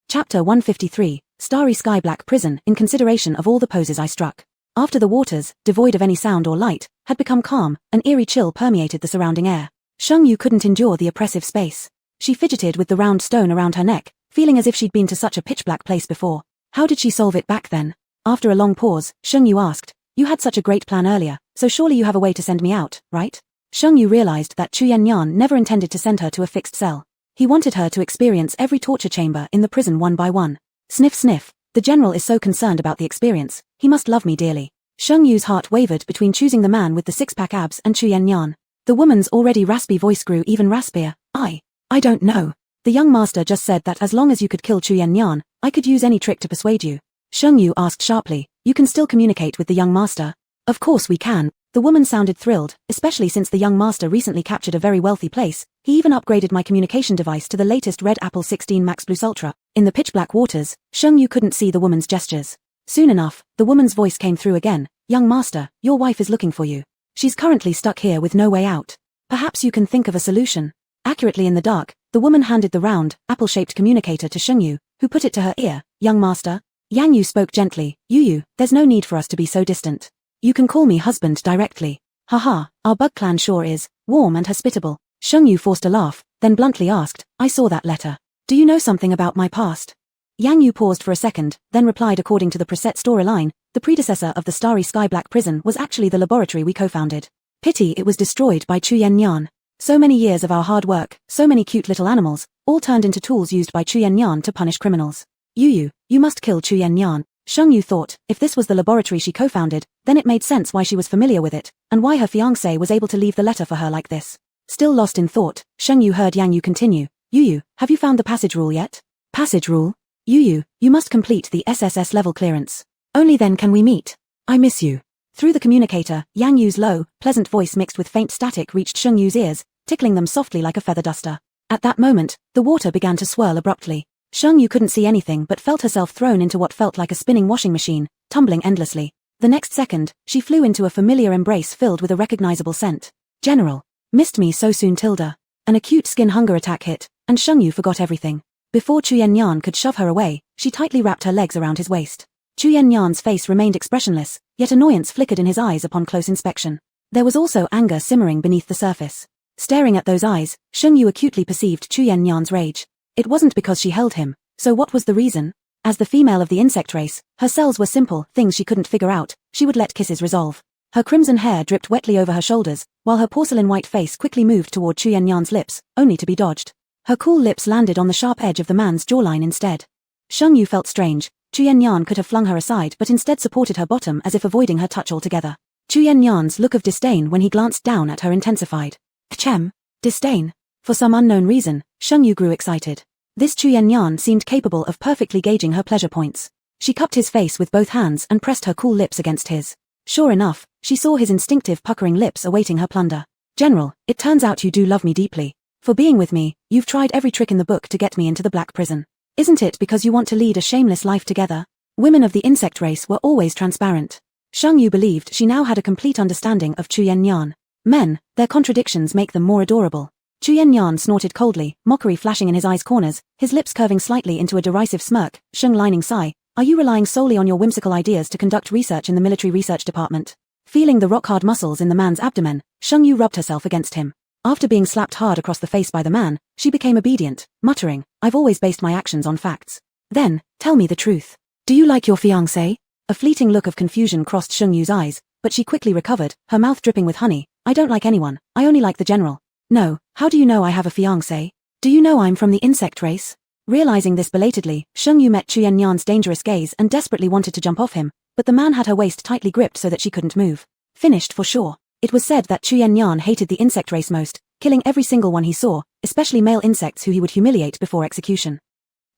Chapter 153, Starry Sky Black Prison. In consideration of all the poses I struck. After the waters, devoid of any sound or light, had become calm, an eerie chill permeated the surrounding air. Sheng Yu couldn't endure the oppressive space. She fidgeted with the round stone around her neck, feeling as if she'd been to such a pitch-black place before. How did she solve it back then? After a long pause, Sheng Yu asked, "You had such a great plan earlier, so surely you have a way to send me out, right?" Sheng Yu realized that Chu Yanyan never intended to send her to a fixed cell. He wanted her to experience every torture chamber in the prison one by one. Sniff sniff, the general is so concerned about the experience, he must love me dearly. Sheng Yu's heart wavered between choosing the man with the six-pack abs and Chu Yanyan. The woman's already raspy voice grew even raspier. I don't know. The young master just said that as long as you could kill Chu Yanyan, I could use any trick to persuade you. Sheng Yu asked sharply, "You can still communicate with the young master?" "Of course we can." The woman sounded thrilled, especially since the young master recently captured a very wealthy place. He even upgraded my communication device to the latest Red Apple 16 Max Plus Ultra. In the pitch-black waters, Sheng Yu couldn't see the woman's gestures. Soon enough, the woman's voice came through again. "Young master, your wife is looking for you. She's currently stuck here with no way out. Perhaps you can think of a solution." Accurately in the dark, the woman handed the round, apple-shaped communicator to Sheng Yu, who put it to her ear. "Young master?" Yang Yu spoke gently. Yu, there's no need for us to be so distant. You can call me husband directly." "Haha, our bug clan sure is warm and hospitable." Sheng Yu forced a laugh, then bluntly asked, "I saw that letter. Do you know something about my past?" Yang Yu paused for a second, then replied according to the preset storyline, "The predecessor of the Starry Sky Black Prison was actually the laboratory we co-founded. Pity it was destroyed by Chu Yanyan. So many years of our hard work, so many cute little animals, all turned into tools used by Chu Yanyan to punish criminals. You must kill Chu Yanyan." Sheng Yu thought, if this was the laboratory she co-founded, then it made sense why she was familiar with it, and why her fiancé was able to leave the letter for her like this. Still lost in thought, Sheng Yu heard Yang Yu continue, "Yu, have you found the passage rule yet?" "Passage rule? Yu, you must complete the SSS level clearance. Only then can we meet. I miss you." Through the communicator, Yang Yu's low, pleasant voice mixed with faint static reached Sheng Yu's ears, tickling them softly like a feather duster. At that moment, the water began to swirl abruptly. Sheng Yu couldn't see anything but felt herself thrown into what felt like a spinning washing machine, tumbling endlessly. The next second, she flew into a familiar embrace filled with a recognizable scent. "General. Missed me so soon, Tilda." An acute skin hunger attack hit, and Sheng Yu forgot everything. Before Chu Yanyan could shove her away, she tightly wrapped her legs around his waist. Chu Yanyan's face remained expressionless, yet annoyance flickered in his eyes upon close inspection. There was also anger simmering beneath the surface. Staring at those eyes, Sheng Yu acutely perceived Chu Yanyan's rage. It wasn't because she held him, so what was the reason? As the female of the insect race, her cells were simple things she couldn't figure out, she would let kisses resolve. Her crimson hair dripped wetly over her shoulders, while her porcelain-white face quickly moved toward Chu Yanyan's lips, only to be dodged. Her cool lips landed on the sharp edge of the man's jawline instead. Sheng Yu felt strange. Chu Yanyan could have flung her aside but instead supported her bottom as if avoiding her touch altogether. Chu Yanyan's look of disdain when he glanced down at her intensified. Chem? Disdain? For some unknown reason, Sheng Yu grew excited. This Chu Yanyan seemed capable of perfectly gauging her pleasure points. She cupped his face with both hands and pressed her cool lips against his. Sure enough, she saw his instinctive puckering lips awaiting her plunder. "General, it turns out you do love me deeply. For being with me, you've tried every trick in the book to get me into the black prison. Isn't it because you want to lead a shameless life together?" Women of the insect race were always transparent. Sheng Yu believed she now had a complete understanding of Chu Yanyan. Men, their contradictions make them more adorable. Chu Yanyan snorted coldly, mockery flashing in his eyes' corners, his lips curving slightly into a derisive smirk. Sheng lining sigh. "Are you relying solely on your whimsical ideas to conduct research in the military research department?" Feeling the rock-hard muscles in the man's abdomen, Sheng Yu rubbed herself against him. After being slapped hard across the face by the man, she became obedient, muttering, "I've always based my actions on facts." "Then, tell me the truth. Do you like your fiancé?" A fleeting look of confusion crossed Sheng Yu's eyes, but she quickly recovered, her mouth dripping with honey. "I don't like anyone, I only like the general." "No, how do you know I have a fiancé? Do you know I'm from the insect race?" Realizing this belatedly, Sheng Yu met Chu Yanyan's dangerous gaze and desperately wanted to jump off him, but the man had her waist tightly gripped so that she couldn't move. Finished for sure. It was said that Chu Yanyan hated the insect race most, killing every single one he saw, especially male insects who he would humiliate before execution.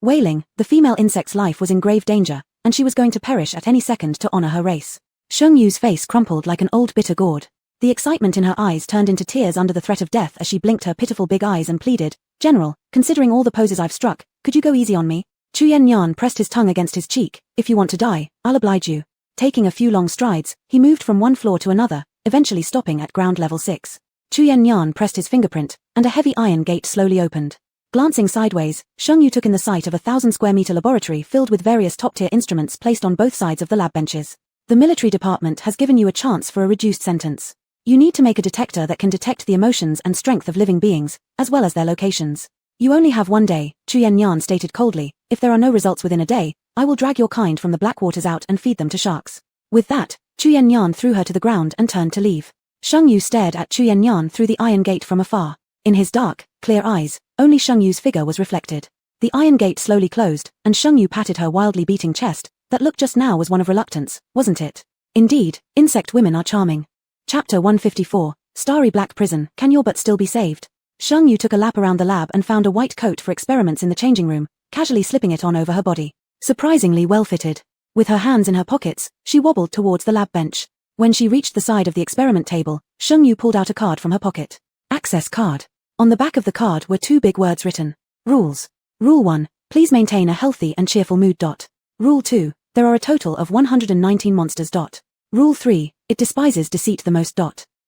Wailing, the female insect's life was in grave danger, and she was going to perish at any second to honor her race. Sheng Yu's face crumpled like an old bitter gourd. The excitement in her eyes turned into tears under the threat of death as she blinked her pitiful big eyes and pleaded, "General, considering all the poses I've struck, could you go easy on me?" Chu Yanyan pressed his tongue against his cheek. "If you want to die, I'll oblige you." Taking a few long strides, he moved from one floor to another, eventually stopping at ground level 6. Chu Yanyan pressed his fingerprint, and a heavy iron gate slowly opened. Glancing sideways, Sheng Yu took in the sight of a 1,000-square-meter laboratory filled with various top-tier instruments placed on both sides of the lab benches. "The military department has given you a chance for a reduced sentence. You need to make a detector that can detect the emotions and strength of living beings, as well as their locations. You only have 1 day, Chuyen Yan stated coldly. If there are no results within a day, I will drag your kind from the black waters out and feed them to sharks. With that, Chuyen Yan threw her to the ground and turned to leave. Sheng Yu stared at Chuyen Yan through the iron gate from afar. In his dark, clear eyes, only Sheng Yu's figure was reflected. The iron gate slowly closed, and Sheng Yu patted her wildly beating chest. That look just now was one of reluctance, wasn't it? Indeed, insect women are charming. Chapter 154, Starry Black Prison, Can Your Butt Still Be Saved? Sheng Yu took a lap around the lab and found a white coat for experiments in the changing room, casually slipping it on over her body. Surprisingly well-fitted. With her hands in her pockets, she wobbled towards the lab bench. When she reached the side of the experiment table, Sheng Yu pulled out a card from her pocket. Access card. On the back of the card were 2 big words written. Rules. Rule 1, please maintain a healthy and cheerful mood. Rule 2, there are a total of 119 monsters. Rule 3, it despises deceit the most.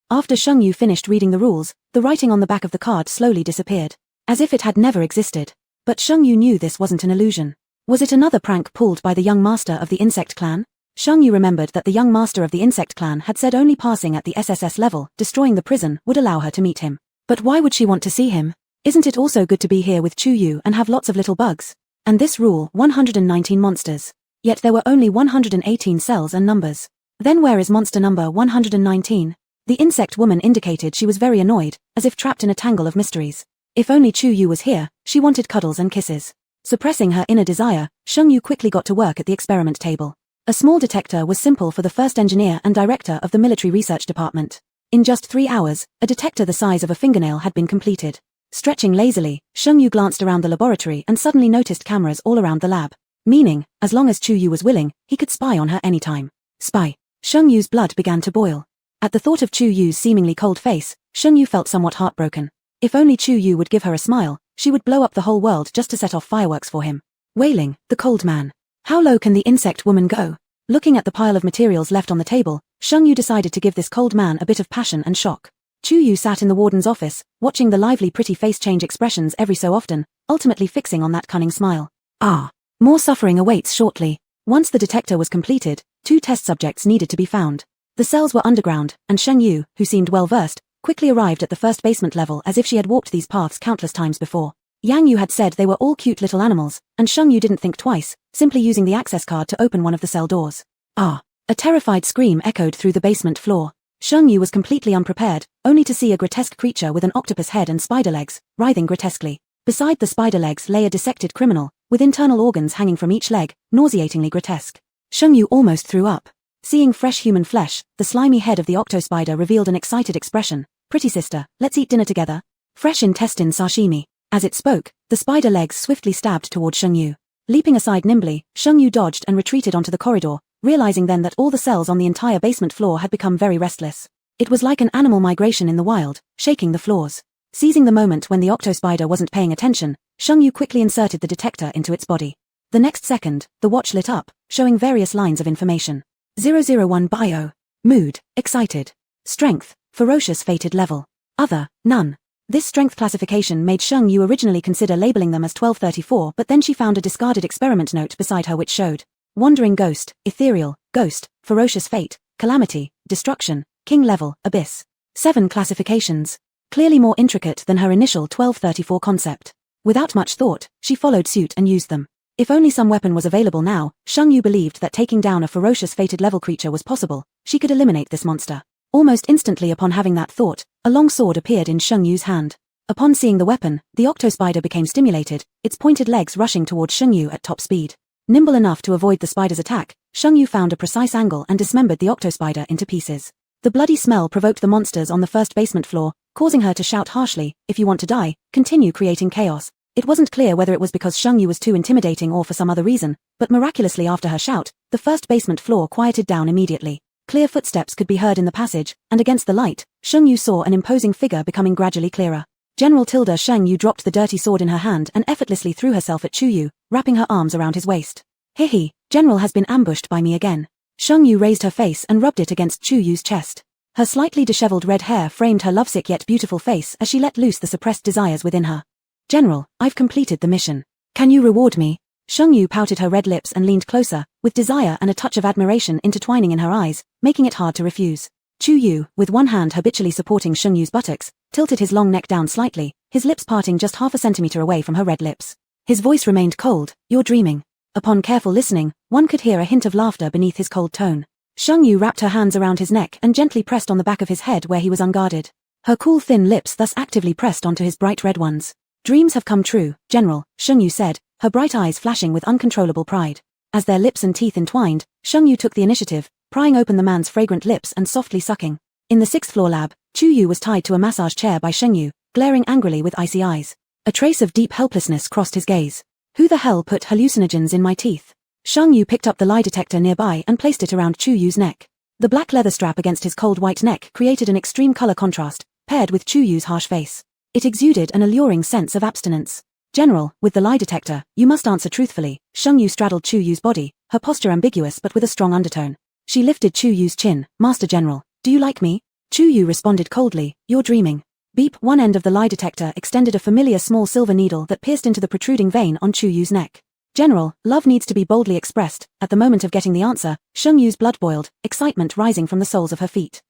After Sheng Yu finished reading the rules, the writing on the back of the card slowly disappeared, as if it had never existed. But Sheng Yu knew this wasn't an illusion. Was it another prank pulled by the young master of the insect clan? Sheng Yu remembered that the young master of the insect clan had said only passing at the SSS level, destroying the prison, would allow her to meet him. But why would she want to see him? Isn't it also good to be here with Chu Yu and have lots of little bugs? And this rule, 119 monsters. Yet there were only 118 cells and numbers. Then where is monster number 119? The insect woman indicated she was very annoyed, as if trapped in a tangle of mysteries. If only Chu Yu was here, she wanted cuddles and kisses. Suppressing her inner desire, Sheng Yu quickly got to work at the experiment table. A small detector was simple for the first engineer and director of the military research department. In just 3 hours, a detector the size of a fingernail had been completed. Stretching lazily, Sheng Yu glanced around the laboratory and suddenly noticed cameras all around the lab. Meaning, as long as Chu Yu was willing, he could spy on her anytime. Spy. Sheng Yu's blood began to boil. At the thought of Chu Yu's seemingly cold face, Sheng Yu felt somewhat heartbroken. If only Chu Yu would give her a smile, she would blow up the whole world just to set off fireworks for him. Wailing, the cold man. How low can the insect woman go? Looking at the pile of materials left on the table, Sheng Yu decided to give this cold man a bit of passion and shock. Chu Yu sat in the warden's office, watching the lively pretty face change expressions every so often, ultimately fixing on that cunning smile. More suffering awaits shortly. Once the detector was completed, 2 test subjects needed to be found. The cells were underground, and Sheng Yu, who seemed well-versed, quickly arrived at the first basement level as if she had walked these paths countless times before. Yang Yu had said they were all cute little animals, and Sheng Yu didn't think twice, simply using the access card to open one of the cell doors. A terrified scream echoed through the basement floor. Sheng Yu was completely unprepared, only to see a grotesque creature with an octopus head and spider legs, writhing grotesquely. Beside the spider legs lay a dissected criminal, with internal organs hanging from each leg, nauseatingly grotesque. Sheng Yu almost threw up. Seeing fresh human flesh, the slimy head of the octospider revealed an excited expression. Pretty sister, let's eat dinner together. Fresh intestine sashimi. As it spoke, the spider legs swiftly stabbed toward Sheng Yu. Leaping aside nimbly, Sheng Yu dodged and retreated onto the corridor, realizing then that all the cells on the entire basement floor had become very restless. It was like an animal migration in the wild, shaking the floors. Seizing the moment when the octospider wasn't paying attention, Sheng Yu quickly inserted the detector into its body. The next second, the watch lit up, showing various lines of information. 001 Bio. Mood, excited. Strength, ferocious fated level. Other, none. This strength classification made Sheng Yu originally consider labeling them as 1234, but then she found a discarded experiment note beside her which showed wandering ghost, ethereal, ghost, ferocious fate, calamity, destruction, king level, abyss. 7 classifications. Clearly more intricate than her initial 1234 concept. Without much thought, she followed suit and used them. If only some weapon was available now, Sheng Yu believed that taking down a ferocious fated level creature was possible. She could eliminate this monster. Almost instantly upon having that thought, a long sword appeared in Sheng Yu's hand. Upon seeing the weapon, the octospider became stimulated, its pointed legs rushing towards Sheng Yu at top speed. Nimble enough to avoid the spider's attack, Sheng Yu found a precise angle and dismembered the octospider into pieces. The bloody smell provoked the monsters on the first basement floor, causing her to shout harshly, "If you want to die, continue creating chaos." It wasn't clear whether it was because Sheng Yu was too intimidating or for some other reason, but miraculously after her shout, the first basement floor quieted down immediately. Clear footsteps could be heard in the passage, and against the light, Sheng Yu saw an imposing figure becoming gradually clearer. General Tilda Sheng Yu dropped the dirty sword in her hand and effortlessly threw herself at Chu Yu, wrapping her arms around his waist. "Hihi, General has been ambushed by me again." Sheng Yu raised her face and rubbed it against Chu Yu's chest. Her slightly disheveled red hair framed her lovesick yet beautiful face as she let loose the suppressed desires within her. "General, I've completed the mission. Can you reward me?" Sheng Yu pouted her red lips and leaned closer, with desire and a touch of admiration intertwining in her eyes, making it hard to refuse. Chu Yu, with one hand habitually supporting Sheng Yu's buttocks, tilted his long neck down slightly, his lips parting just half a centimeter away from her red lips. His voice remained cold. "You're dreaming." Upon careful listening, one could hear a hint of laughter beneath his cold tone. Sheng Yu wrapped her hands around his neck and gently pressed on the back of his head where he was unguarded. Her cool thin lips thus actively pressed onto his bright red ones. "Dreams have come true, General," Sheng Yu said, her bright eyes flashing with uncontrollable pride. As their lips and teeth entwined, Sheng Yu took the initiative, prying open the man's fragrant lips and softly sucking. In the sixth-floor lab, Chu Yu was tied to a massage chair by Sheng Yu, glaring angrily with icy eyes. A trace of deep helplessness crossed his gaze. "Who the hell put hallucinogens in my teeth?" Sheng Yu picked up the lie detector nearby and placed it around Chu Yu's neck. The black leather strap against his cold white neck created an extreme color contrast, paired with Chu Yu's harsh face. It exuded an alluring sense of abstinence. "General, with the lie detector, you must answer truthfully." Sheng Yu straddled Chu Yu's body, her posture ambiguous but with a strong undertone. She lifted Chu Yu's chin. "Master General, do you like me?" Chu Yu responded coldly. "You're dreaming." Beep. One end of the lie detector extended a familiar small silver needle that pierced into the protruding vein on Chu Yu's neck. "General, love needs to be boldly expressed." At the moment of getting the answer, Sheng Yu's blood boiled, excitement rising from the soles of her feet.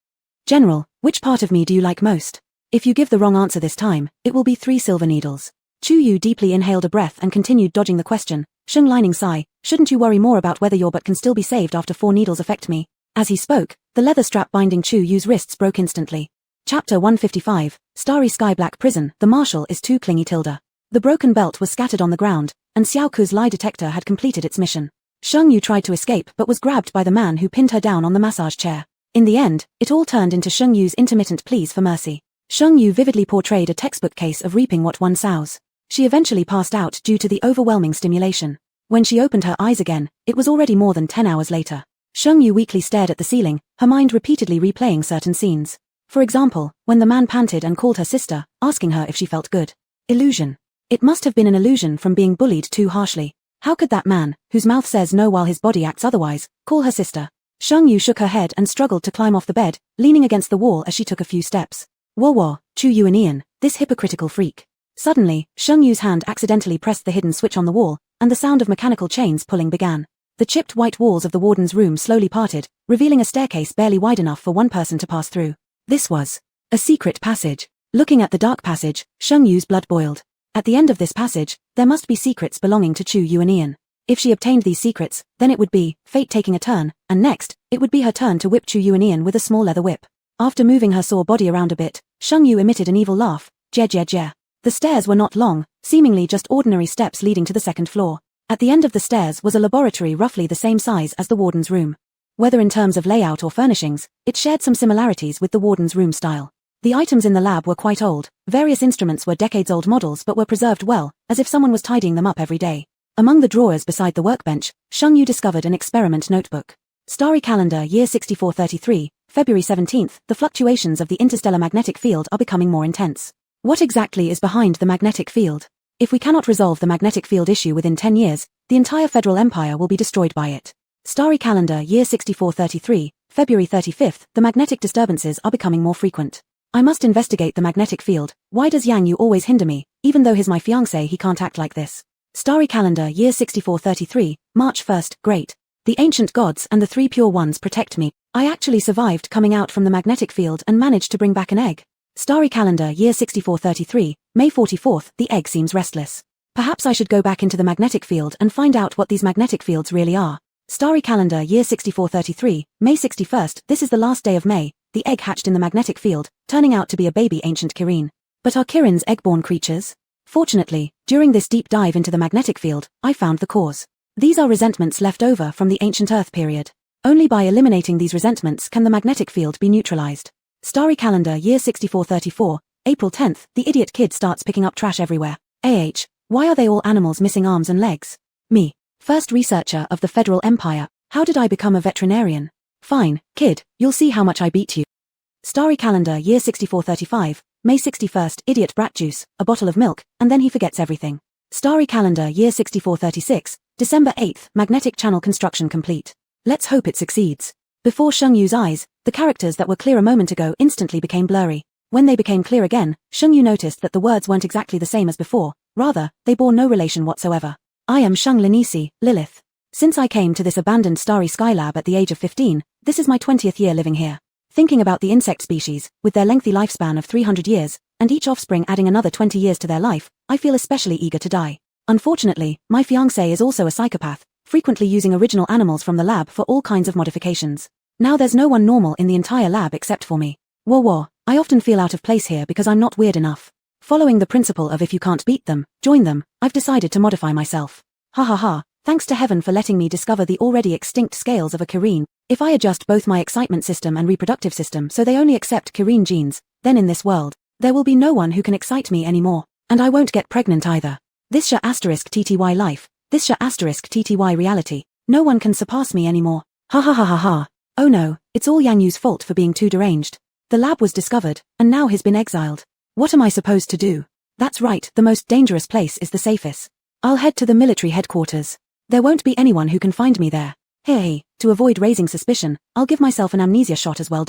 "General, which part of me do you like most? If you give the wrong answer this time, it will be 3 silver needles." Chu Yu deeply inhaled a breath and continued dodging the question. Sheng Lining sigh. "Shouldn't you worry more about whether your butt can still be saved after 4 needles affect me?" As he spoke, the leather strap binding Chu Yu's wrists broke instantly. Chapter 155, Starry Sky Black Prison. The Marshal is too clingy. Tilda. The broken belt was scattered on the ground, and Xiao Ku's lie detector had completed its mission. Sheng Yu tried to escape but was grabbed by the man who pinned her down on the massage chair. In the end, it all turned into Sheng Yu's intermittent pleas for mercy. Sheng Yu vividly portrayed a textbook case of reaping what one sows. She eventually passed out due to the overwhelming stimulation. When she opened her eyes again, it was already more than 10 hours later. Sheng Yu weakly stared at the ceiling, her mind repeatedly replaying certain scenes. For example, when the man panted and called her sister, asking her if she felt good. Illusion. It must have been an illusion from being bullied too harshly. How could that man, whose mouth says no while his body acts otherwise, call her sister? Sheng Yu shook her head and struggled to climb off the bed, leaning against the wall as she took a few steps. Whoa, Chu Yu and Ian, this hypocritical freak. Suddenly, Sheng Yu's hand accidentally pressed the hidden switch on the wall, and the sound of mechanical chains pulling began. The chipped white walls of the warden's room slowly parted, revealing a staircase barely wide enough for one person to pass through. This was a secret passage. Looking at the dark passage, Sheng Yu's blood boiled. At the end of this passage, there must be secrets belonging to Chu Yu and Ian. If she obtained these secrets, then it would be fate taking a turn, and next, it would be her turn to whip Chu Yu and Ian with a small leather whip. After moving her sore body around a bit, Sheng Yu emitted an evil laugh. Je. The stairs were not long, seemingly just ordinary steps leading to the second floor. At the end of the stairs was a laboratory roughly the same size as the warden's room. Whether in terms of layout or furnishings, it shared some similarities with the warden's room style. The items in the lab were quite old. Various instruments were decades-old models but were preserved well, as if someone was tidying them up every day. Among the drawers beside the workbench, Sheng Yu discovered an experiment notebook. Starry Calendar Year 6433, February 17th, the fluctuations of the interstellar magnetic field are becoming more intense. What exactly is behind the magnetic field? If we cannot resolve the magnetic field issue within 10 years, the entire Federal Empire will be destroyed by it. Starry Calendar Year 6433, February 35th, the magnetic disturbances are becoming more frequent. I must investigate the magnetic field. Why does Yang Yu always hinder me? Even though he's my fiancé, he can't act like this. Starry Calendar Year 6433, March 1st, great. The ancient gods and the 3 pure ones protect me. I actually survived coming out from the magnetic field and managed to bring back an egg. Starry Calendar Year 6433, May 44th, the egg seems restless. Perhaps I should go back into the magnetic field and find out what these magnetic fields really are. Starry Calendar Year 6433, May 61st, this is the last day of May, the egg hatched in the magnetic field, turning out to be a baby ancient Kirin. But are Kirins egg-born creatures? Fortunately, during this deep dive into the magnetic field, I found the cause. These are resentments left over from the ancient Earth period. Only by eliminating these resentments can the magnetic field be neutralized. Starry Calendar Year 6434, April 10th, the idiot kid starts picking up trash everywhere. Why are they all animals missing arms and legs? Me. First researcher of the Federal Empire. How did I become a veterinarian? Fine, kid, you'll see how much I beat you. Starry Calendar Year 6435, May 61st, idiot brat juice, a bottle of milk, and then he forgets everything. Starry Calendar Year 6436, December 8th, magnetic channel construction complete. Let's hope it succeeds. Before Sheng Yu's eyes, the characters that were clear a moment ago instantly became blurry. When they became clear again, Sheng Yu noticed that the words weren't exactly the same as before, rather, they bore no relation whatsoever. I am Sheng Linisi, Lilith. Since I came to this abandoned Starry Sky lab at the age of 15, this is my 20th year living here. Thinking about the insect species, with their lengthy lifespan of 300 years, and each offspring adding another 20 years to their life, I feel especially eager to die. Unfortunately, my fiancé is also a psychopath, frequently using original animals from the lab for all kinds of modifications. Now there's no one normal in the entire lab except for me. Whoa, I often feel out of place here because I'm not weird enough. Following the principle of if you can't beat them, join them, I've decided to modify myself. Ha, thanks to heaven for letting me discover the already extinct scales of a Kirene. If I adjust both my excitement system and reproductive system so they only accept Kirene genes, then in this world, there will be no one who can excite me anymore, and I won't get pregnant either. This *TTY life, this *TTY reality, no one can surpass me anymore. Ha. Oh no, it's all Yang Yu's fault for being too deranged. The lab was discovered, and now he's been exiled. What am I supposed to do? That's right, the most dangerous place is the safest. I'll head to the military headquarters. There won't be anyone who can find me there. Hey, to avoid raising suspicion, I'll give myself an amnesia shot as well.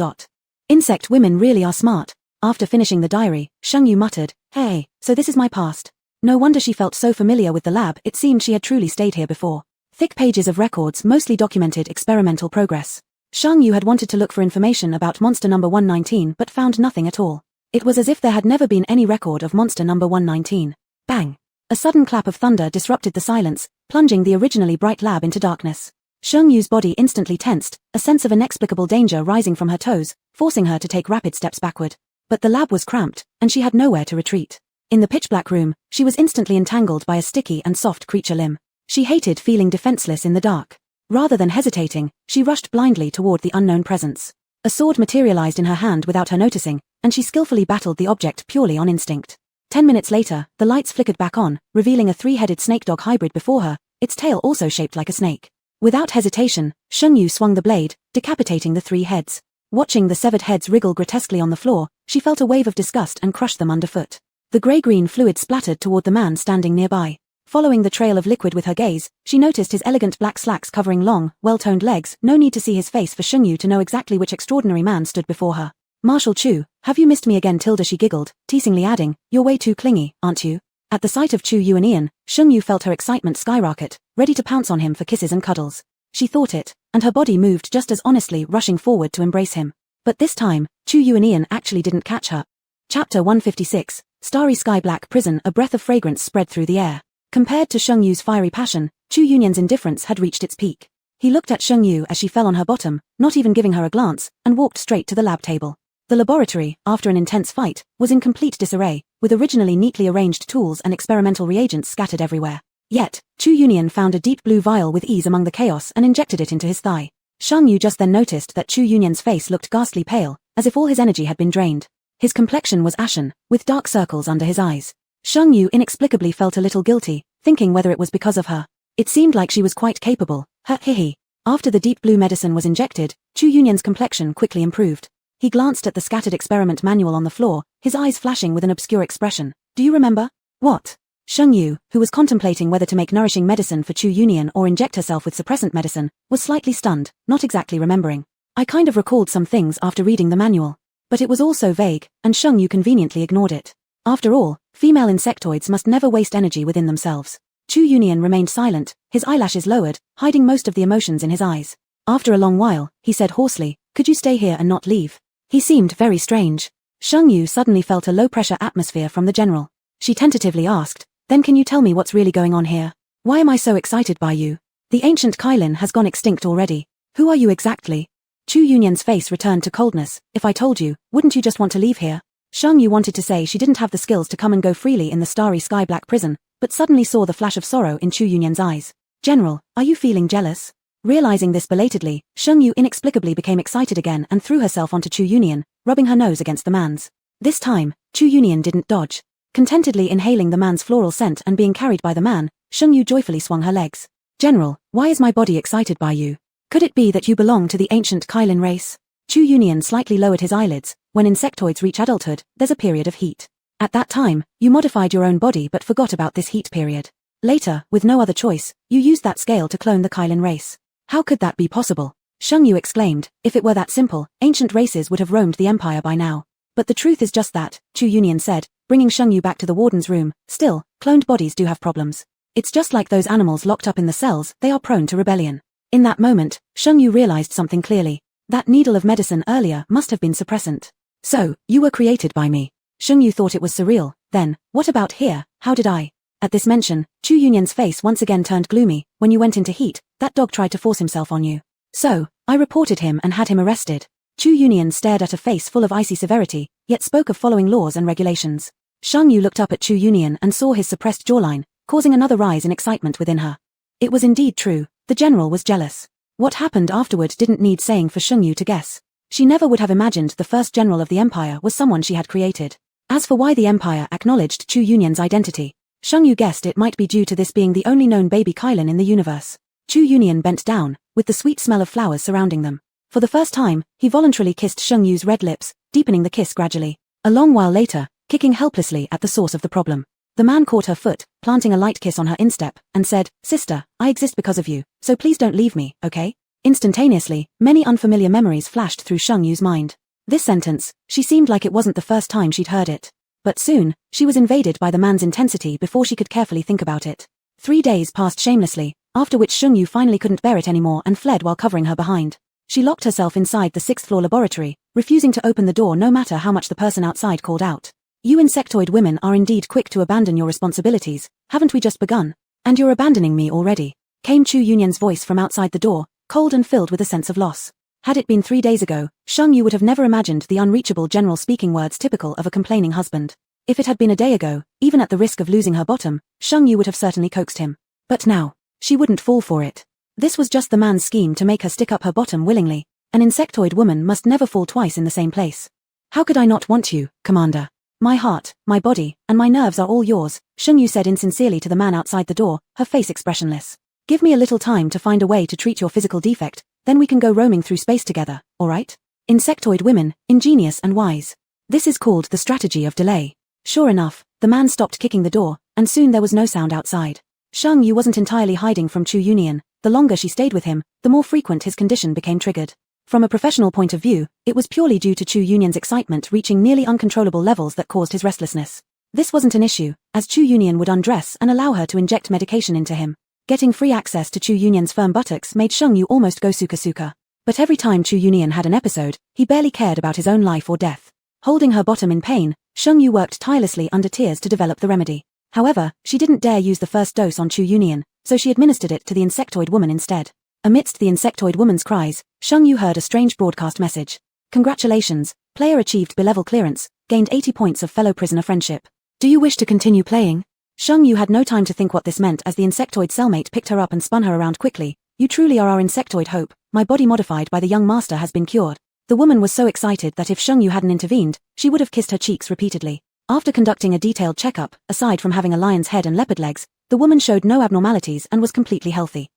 Insect women really are smart. After finishing the diary, Sheng Yu muttered, hey, so this is my past. No wonder she felt so familiar with the lab, it seemed she had truly stayed here before. Thick pages of records mostly documented experimental progress. Sheng Yu had wanted to look for information about monster number 119 but found nothing at all. It was as if there had never been any record of monster number 119. Bang! A sudden clap of thunder disrupted the silence, plunging the originally bright lab into darkness. Sheng Yu's body instantly tensed, a sense of inexplicable danger rising from her toes, forcing her to take rapid steps backward. But the lab was cramped, and she had nowhere to retreat. In the pitch-black room, she was instantly entangled by a sticky and soft creature limb. She hated feeling defenseless in the dark. Rather than hesitating, she rushed blindly toward the unknown presence. A sword materialized in her hand without her noticing, and she skillfully battled the object purely on instinct. 10 minutes later, the lights flickered back on, revealing a three-headed snake-dog hybrid before her, its tail also shaped like a snake. Without hesitation, Sheng Yu swung the blade, decapitating the three heads. Watching the severed heads wriggle grotesquely on the floor, she felt a wave of disgust and crushed them underfoot. The grey-green fluid splattered toward the man standing nearby. Following the trail of liquid with her gaze, she noticed his elegant black slacks covering long, well-toned legs. No need to see his face for Sheng Yu to know exactly which extraordinary man stood before her. Marshal Chu, have you missed me again? She giggled, teasingly adding, you're way too clingy, aren't you? At the sight of Chu Yuanian, Sheng Yu felt her excitement skyrocket, ready to pounce on him for kisses and cuddles. She thought it, and her body moved just as honestly, rushing forward to embrace him. But this time, Chu Yuanian actually didn't catch her. Chapter 156, Starry Sky Black Prison. A breath of fragrance spread through the air. Compared to Sheng Yu's fiery passion, Chu Yuanian's indifference had reached its peak. He looked at Sheng Yu as she fell on her bottom, not even giving her a glance, and walked straight to the lab table. The laboratory, after an intense fight, was in complete disarray, with originally neatly arranged tools and experimental reagents scattered everywhere. Yet, Chu Yuanian found a deep blue vial with ease among the chaos and injected it into his thigh. Sheng Yu just then noticed that Chu Yuanian's face looked ghastly pale, as if all his energy had been drained. His complexion was ashen, with dark circles under his eyes. Sheng Yu inexplicably felt a little guilty, thinking whether it was because of her. It seemed like she was quite capable. After the deep blue medicine was injected, Chu Yuanian's complexion quickly improved. He glanced at the scattered experiment manual on the floor, his eyes flashing with an obscure expression. Do you remember? What? Sheng Yu, who was contemplating whether to make nourishing medicine for Chu Yuanian or inject herself with suppressant medicine, was slightly stunned, not exactly remembering. I kind of recalled some things after reading the manual. But it was all so vague, and Sheng Yu conveniently ignored it. After all, female insectoids must never waste energy within themselves. Chu Yuanian remained silent, his eyelashes lowered, hiding most of the emotions in his eyes. After a long while, he said hoarsely, could you stay here and not leave? He seemed very strange. Sheng Yu suddenly felt a low-pressure atmosphere from the general. She tentatively asked, then can you tell me what's really going on here? Why am I so excited by you? The ancient Kailin has gone extinct already. Who are you exactly? Chu Yuanian's face returned to coldness. If I told you, wouldn't you just want to leave here? Sheng Yu wanted to say she didn't have the skills to come and go freely in the starry sky black prison, but suddenly saw the flash of sorrow in Chu Yuanian's eyes. General, are you feeling jealous? Realizing this belatedly, Sheng Yu inexplicably became excited again and threw herself onto Chu Yuanian, rubbing her nose against the man's. This time, Chu Yuanian didn't dodge. Contentedly inhaling the man's floral scent and being carried by the man, Sheng Yu joyfully swung her legs. General, why is my body excited by you? Could it be that you belong to the ancient Kailin race? Chu Yuanian slightly lowered his eyelids. When insectoids reach adulthood, there's a period of heat. At that time, you modified your own body but forgot about this heat period. Later, with no other choice, you used that scale to clone the Kailin race. How could that be possible? Sheng Yu exclaimed, if it were that simple, ancient races would have roamed the empire by now. But the truth is just that, Chu Yuanian said, bringing Sheng Yu back to the warden's room. Still, cloned bodies do have problems. It's just like those animals locked up in the cells, they are prone to rebellion. In that moment, Sheng Yu realized something clearly. That needle of medicine earlier must have been suppressant. So, you were created by me. Shengyu thought it was surreal. Then, what about here, how did I? At this mention, Chu Yunyan's face once again turned gloomy. When you went into heat, that dog tried to force himself on you. So, I reported him and had him arrested. Chu Yunyan stared at a face full of icy severity, yet spoke of following laws and regulations. Shengyu looked up at Chu Yunyan and saw his suppressed jawline, causing another rise in excitement within her. It was indeed true, the general was jealous. What happened afterward didn't need saying for Shengyu to guess. She never would have imagined the first general of the empire was someone she had created. As for why the empire acknowledged Chu Yunyan's identity, Shengyu guessed it might be due to this being the only known baby Kylin in the universe. Chu Yunyan bent down, with the sweet smell of flowers surrounding them. For the first time, he voluntarily kissed Shengyu's red lips, deepening the kiss gradually. A long while later, kicking helplessly at the source of the problem. The man caught her foot, planting a light kiss on her instep, and said, "Sister, I exist because of you, so please don't leave me, okay?" Instantaneously, many unfamiliar memories flashed through Shengyu's mind. This sentence, she seemed like it wasn't the first time she'd heard it. But soon, she was invaded by the man's intensity before she could carefully think about it. 3 days passed shamelessly, after which Shengyu finally couldn't bear it anymore and fled while covering her behind. She locked herself inside the 6th-floor laboratory, refusing to open the door no matter how much the person outside called out. "You insectoid women are indeed quick to abandon your responsibilities, haven't we just begun? And you're abandoning me already," came Chu Yunyan's voice from outside the door, cold and filled with a sense of loss. Had it been 3 days ago, Shengyu would have never imagined the unreachable general speaking words typical of a complaining husband. If it had been a day ago, even at the risk of losing her bottom, Shengyu would have certainly coaxed him. But now, she wouldn't fall for it. This was just the man's scheme to make her stick up her bottom willingly. An insectoid woman must never fall twice in the same place. "How could I not want you, Commander? My heart, my body, and my nerves are all yours," Shengyu said insincerely to the man outside the door, her face expressionless. "Give me a little time to find a way to treat your physical defect, then we can go roaming through space together, alright? Insectoid women, ingenious and wise. This is called the strategy of delay." Sure enough, the man stopped kicking the door, and soon there was no sound outside. Shengyu wasn't entirely hiding from Chu Yunyan. The longer she stayed with him, the more frequent his condition became triggered. From a professional point of view, it was purely due to Chu Yunyan's excitement reaching nearly uncontrollable levels that caused his restlessness. This wasn't an issue, as Chu Yunyan would undress and allow her to inject medication into him. Getting free access to Chu Yunyan's firm buttocks made Shengyu almost go suka-suka. But every time Chu Yunyan had an episode, he barely cared about his own life or death. Holding her bottom in pain, Shengyu worked tirelessly under tears to develop the remedy. However, she didn't dare use the first dose on Chu Yunyan, so she administered it to the insectoid woman instead. Amidst the insectoid woman's cries, Shengyu heard a strange broadcast message. "Congratulations, player achieved B-level clearance, gained 80 points of fellow prisoner friendship. Do you wish to continue playing?" Shengyu had no time to think what this meant as the insectoid cellmate picked her up and spun her around quickly. "You truly are our insectoid hope, my body modified by the young master has been cured." The woman was so excited that if Shengyu hadn't intervened, she would have kissed her cheeks repeatedly. After conducting a detailed checkup, aside from having a lion's head and leopard legs, the woman showed no abnormalities and was completely healthy.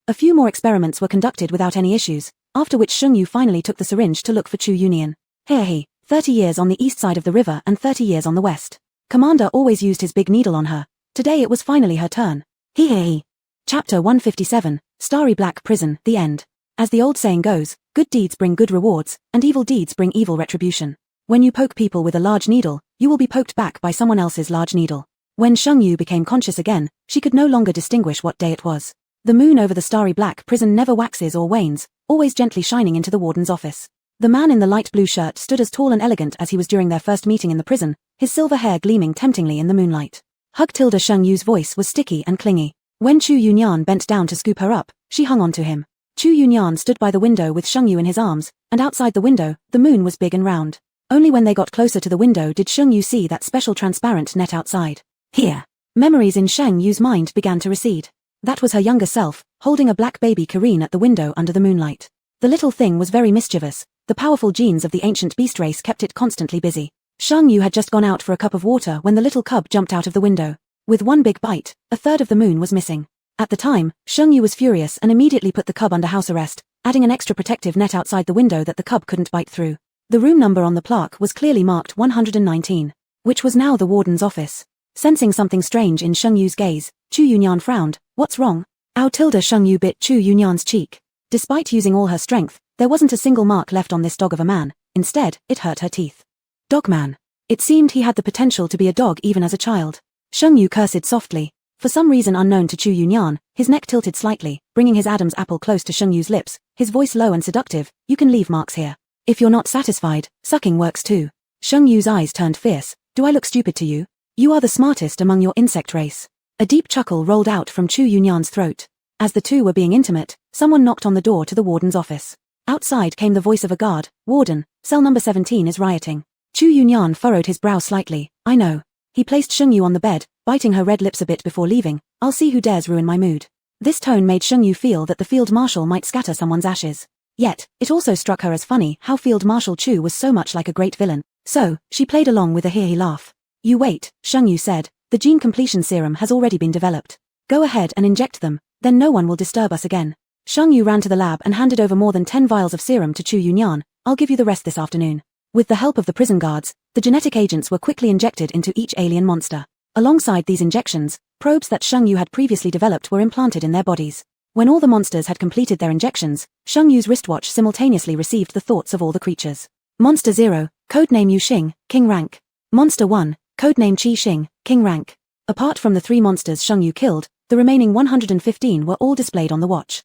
A few more experiments were conducted without any issues, after which Shengyu finally took the syringe to look for Chu Yunyan. Here he, 30 years on the east side of the river and 30 years on the west. Commander always used his big needle on her. Today it was finally her turn. He. Chapter 157, Starry Black Prison, the End. As the old saying goes, good deeds bring good rewards, and evil deeds bring evil retribution. When you poke people with a large needle, you will be poked back by someone else's large needle. When Shengyu became conscious again, she could no longer distinguish what day it was. The moon over the starry black prison never waxes or wanes, always gently shining into the warden's office. The man in the light blue shirt stood as tall and elegant as he was during their first meeting in the prison, his silver hair gleaming temptingly in the moonlight. Hug Tilda Shengyu's voice was sticky and clingy. When Chu Yunyan bent down to scoop her up, she hung on to him. Chu Yunyan stood by the window with Shengyu in his arms, and outside the window, the moon was big and round. Only when they got closer to the window did Shengyu see that special transparent net outside. Here. Memories in Shengyu's mind began to recede. That was her younger self, holding a black baby Kareen at the window under the moonlight. The little thing was very mischievous. The powerful genes of the ancient beast race kept it constantly busy. Shengyu had just gone out for a cup of water when the little cub jumped out of the window. With one big bite, a third of the moon was missing. At the time, Shengyu was furious and immediately put the cub under house arrest, adding an extra protective net outside the window that the cub couldn't bite through. The room number on the plaque was clearly marked 119, which was now the warden's office. Sensing something strange in Shengyu's gaze, Chu Yunyan frowned. "What's wrong?" Ow tilde Shengyu bit Chu Yunyan's cheek. Despite using all her strength, there wasn't a single mark left on this dog of a man. Instead, it hurt her teeth. Dogman. It seemed he had the potential to be a dog even as a child. Shengyu cursed softly. For some reason unknown to Chu Yunyan, his neck tilted slightly, bringing his Adam's apple close to Sheng Yu's lips, his voice low and seductive. You can leave marks here. If you're not satisfied, sucking works too. Sheng Yu's eyes turned fierce. Do I look stupid to you? You are the smartest among your insect race. A deep chuckle rolled out from Chu Yunyan's throat. As the two were being intimate, someone knocked on the door to the warden's office. Outside came the voice of a guard. Warden, cell number 17 is rioting. Chu Yunyan furrowed his brow slightly. I know. He placed Sheng Yu on the bed, biting her red lips a bit before leaving. I'll see who dares ruin my mood. This tone made Sheng Yu feel that the field marshal might scatter someone's ashes. Yet, it also struck her as funny how Field Marshal Chu was so much like a great villain. So, she played along with a hear he laugh. You wait, Sheng Yu said. The gene completion serum has already been developed. Go ahead and inject them, then no one will disturb us again. Sheng Yu ran to the lab and handed over more than 10 vials of serum to Chu Yunyan. I'll give you the rest this afternoon. With the help of the prison guards, the genetic agents were quickly injected into each alien monster. Alongside these injections, probes that Sheng Yu had previously developed were implanted in their bodies. When all the monsters had completed their injections, Sheng Yu's wristwatch simultaneously received the thoughts of all the creatures. Monster 0, codename Yu Xing, King rank. Monster 1, codename Qi Xing, King rank. Apart from the 3 monsters Sheng Yu killed, the remaining 115 were all displayed on the watch.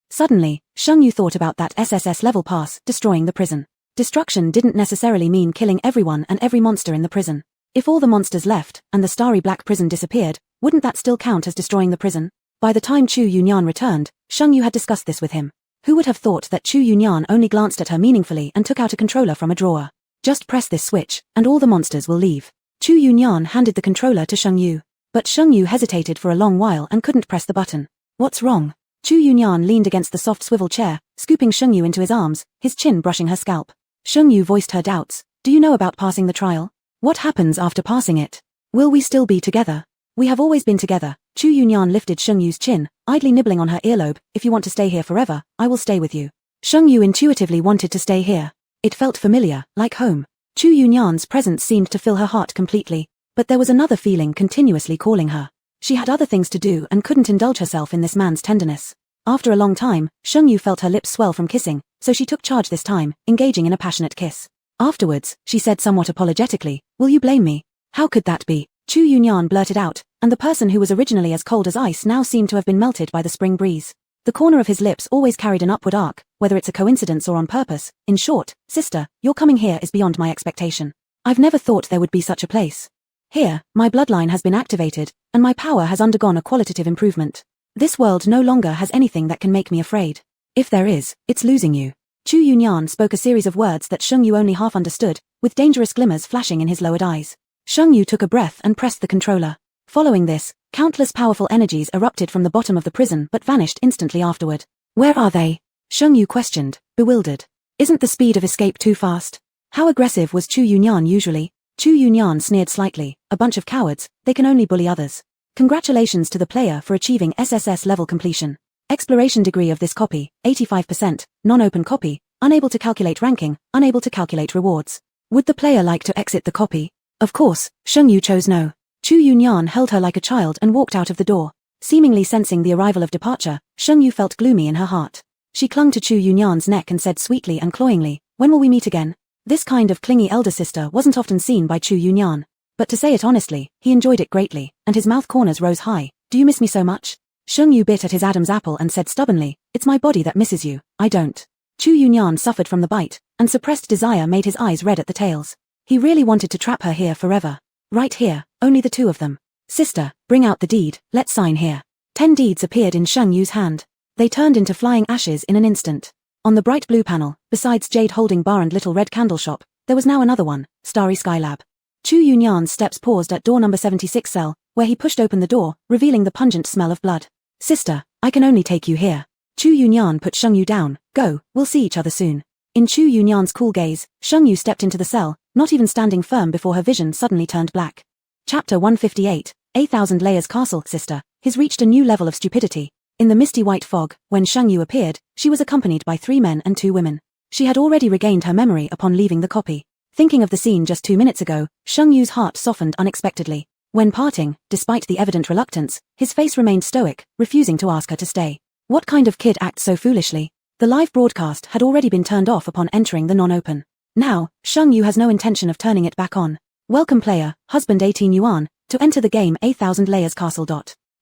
Suddenly, Sheng Yu thought about that SSS level pass, destroying the prison. Destruction didn't necessarily mean killing everyone and every monster in the prison. If all the monsters left, and the starry black prison disappeared, wouldn't that still count as destroying the prison? By the time Chu Yunyan returned, Sheng Yu had discussed this with him. Who would have thought that Chu Yunyan only glanced at her meaningfully and took out a controller from a drawer? Just press this switch, and all the monsters will leave. Chu Yunyan handed the controller to Sheng Yu. But Sheng Yu hesitated for a long while and couldn't press the button. What's wrong? Chu Yunyan leaned against the soft swivel chair, scooping Sheng Yu into his arms, his chin brushing her scalp. Sheng Yu voiced her doubts. Do you know about passing the trial? What happens after passing it? Will we still be together? We have always been together. Chu Yunyan lifted Sheng Yu's chin, idly nibbling on her earlobe. If you want to stay here forever, I will stay with you. Sheng Yu intuitively wanted to stay here. It felt familiar, like home. Chu Yunyan's presence seemed to fill her heart completely, but there was another feeling continuously calling her. She had other things to do and couldn't indulge herself in this man's tenderness. After a long time, Sheng Yu felt her lips swell from kissing, so she took charge this time, engaging in a passionate kiss. Afterwards, she said somewhat apologetically, will you blame me? How could that be? Chu Yunyan blurted out, and the person who was originally as cold as ice now seemed to have been melted by the spring breeze. The corner of his lips always carried an upward arc, whether it's a coincidence or on purpose. In short, sister, your coming here is beyond my expectation. I've never thought there would be such a place. Here, my bloodline has been activated, and my power has undergone a qualitative improvement. This world no longer has anything that can make me afraid. If there is, it's losing you. Chu Yunyan spoke a series of words that Sheng Yu only half understood, with dangerous glimmers flashing in his lowered eyes. Sheng Yu took a breath and pressed the controller. Following this, countless powerful energies erupted from the bottom of the prison but vanished instantly afterward. Where are they? Sheng Yu questioned, bewildered. Isn't the speed of escape too fast? How aggressive was Chu Yunyan usually? Chu Yunyan sneered slightly. A bunch of cowards, they can only bully others. Congratulations to the player for achieving SSS level completion. Exploration degree of this copy, 85%, non-open copy, unable to calculate ranking, unable to calculate rewards. Would the player like to exit the copy? Of course, Sheng Yu chose no. Chu Yunyan held her like a child and walked out of the door. Seemingly sensing the arrival of departure, Sheng Yu felt gloomy in her heart. She clung to Chu Yunyan's neck and said sweetly and cloyingly, when will we meet again? This kind of clingy elder sister wasn't often seen by Chu Yunyan. But to say it honestly, he enjoyed it greatly, and his mouth corners rose high. Do you miss me so much? Sheng Yu bit at his Adam's apple and said stubbornly, it's my body that misses you, I don't. Chu Yunyan suffered from the bite, and suppressed desire made his eyes red at the tails. He really wanted to trap her here forever. Right here, only the two of them. Sister, bring out the deed, let's sign here. 10 deeds appeared in Sheng Yu's hand. They turned into flying ashes in an instant. On the bright blue panel, besides Jade holding bar and little red candle shop, there was now another one, Starry Skylab. Chu Yunyan's steps paused at door number 76 cell, where he pushed open the door, revealing the pungent smell of blood. Sister, I can only take you here. Chu Yunyan put Sheng Yu down. Go, we'll see each other soon. In Chu Yunyan's cool gaze, Sheng Yu stepped into the cell, not even standing firm before her vision suddenly turned black. Chapter 158, 1,000 Layers Castle, Sister, has reached a new level of stupidity. In the misty white fog, when Sheng Yu appeared, she was accompanied by 3 men and 2 women. She had already regained her memory upon leaving the copy. Thinking of the scene just 2 minutes ago, Sheng Yu's heart softened unexpectedly. When parting, despite the evident reluctance, his face remained stoic, refusing to ask her to stay. What kind of kid acts so foolishly? The live broadcast had already been turned off upon entering the non-open. Now, Sheng Yu has no intention of turning it back on. Welcome player, husband 18 yuan, to enter the game 1,000 Layers Castle.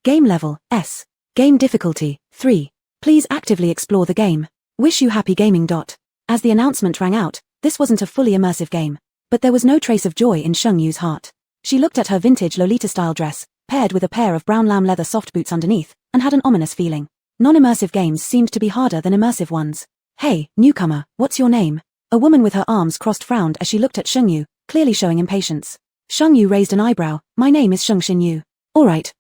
Game level, S. Game difficulty, 3. Please actively explore the game. Wish you happy gaming. As the announcement rang out, this wasn't a fully immersive game. But there was no trace of joy in Sheng Yu's heart. She looked at her vintage Lolita-style dress, paired with a pair of brown lamb leather soft boots underneath, and had an ominous feeling. Non-immersive games seemed to be harder than immersive ones. Hey, newcomer, what's your name? A woman with her arms crossed frowned as she looked at Sheng Yu, clearly showing impatience. Sheng Yu raised an eyebrow. My name is Sheng Yu. Alright,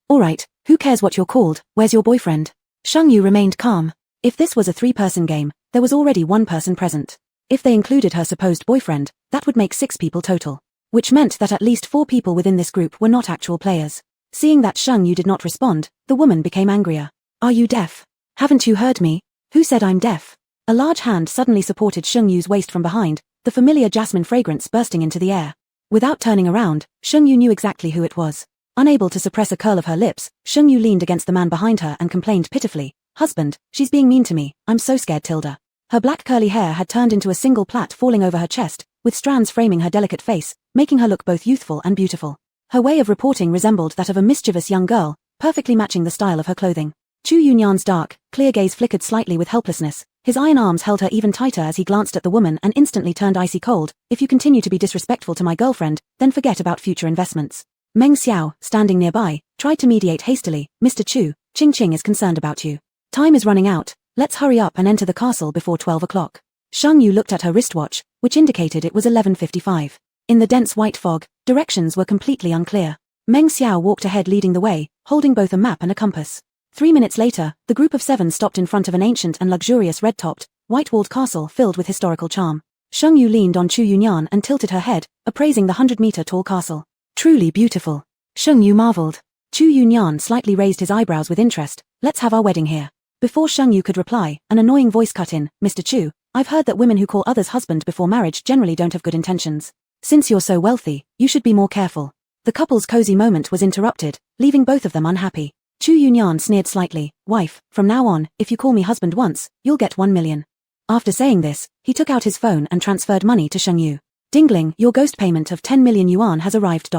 who cares what you're called, where's your boyfriend? Sheng Yu remained calm. If this was a 3-person game, there was already 1 person present. If they included her supposed boyfriend, that would make 6 people total. Which meant that at least 4 people within this group were not actual players. Seeing that Sheng Yu did not respond, the woman became angrier. Are you deaf? Haven't you heard me? Who said I'm deaf? A large hand suddenly supported Sheng Yu's waist from behind, the familiar jasmine fragrance bursting into the air. Without turning around, Sheng Yu knew exactly who it was. Unable to suppress a curl of her lips, Sheng Yu leaned against the man behind her and complained pitifully, Husband, she's being mean to me, I'm so scared Tilda. Her black curly hair had turned into a single plait falling over her chest, with strands framing her delicate face, making her look both youthful and beautiful. Her way of reporting resembled that of a mischievous young girl, perfectly matching the style of her clothing. Chu Yunyan's dark, clear gaze flickered slightly with helplessness. His iron arms held her even tighter as he glanced at the woman and instantly turned icy cold. If you continue to be disrespectful to my girlfriend, then forget about future investments. Meng Xiao, standing nearby, tried to mediate hastily. Mr. Chu, Ching is concerned about you. Time is running out. Let's hurry up and enter the castle before 12 o'clock. Sheng Yu looked at her wristwatch, which indicated it was 11:55. In the dense white fog, directions were completely unclear. Meng Xiao walked ahead leading the way, holding both a map and a compass. 3 minutes later, the group of 7 stopped in front of an ancient and luxurious red-topped, white-walled castle filled with historical charm. Sheng Yu leaned on Chu Yunyan and tilted her head, appraising the 100-meter-tall castle. Truly beautiful. Sheng Yu marveled. Chu Yunyan slightly raised his eyebrows with interest. Let's have our wedding here. Before Sheng Yu could reply, an annoying voice cut in. Mr. Chu, I've heard that women who call others husband before marriage generally don't have good intentions. Since you're so wealthy, you should be more careful. The couple's cozy moment was interrupted, leaving both of them unhappy. Chu Yunyan sneered slightly. Wife, from now on, if you call me husband once, you'll get 1 million. After saying this, he took out his phone and transferred money to Sheng Yu. Dingling, your ghost payment of 10 million yuan has arrived.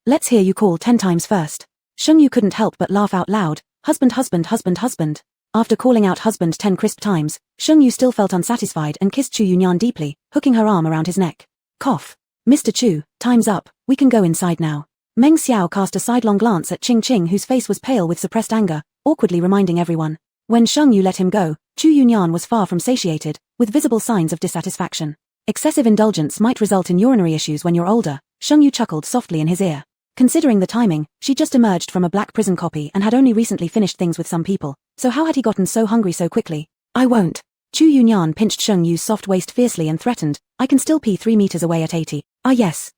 Let's hear you call 10 times first. Sheng Yu couldn't help but laugh out loud. Husband. After calling out husband 10 crisp times, Sheng Yu still felt unsatisfied and kissed Chu Yunyan deeply, hooking her arm around his neck. Cough. Mr. Chu, time's up, we can go inside now. Meng Xiao cast a sidelong glance at Ching, whose face was pale with suppressed anger, awkwardly reminding everyone. When Sheng Yu let him go, Chu Yunyan was far from satiated, with visible signs of dissatisfaction. Excessive indulgence might result in urinary issues when you're older, Sheng Yu chuckled softly in his ear. Considering the timing, she just emerged from a black prison copy and had only recently finished things with some people, so how had he gotten so hungry so quickly? I won't. Chu Yunyan pinched Sheng Yu's soft waist fiercely and threatened, I can still pee 3 meters away at 80. Ah yes.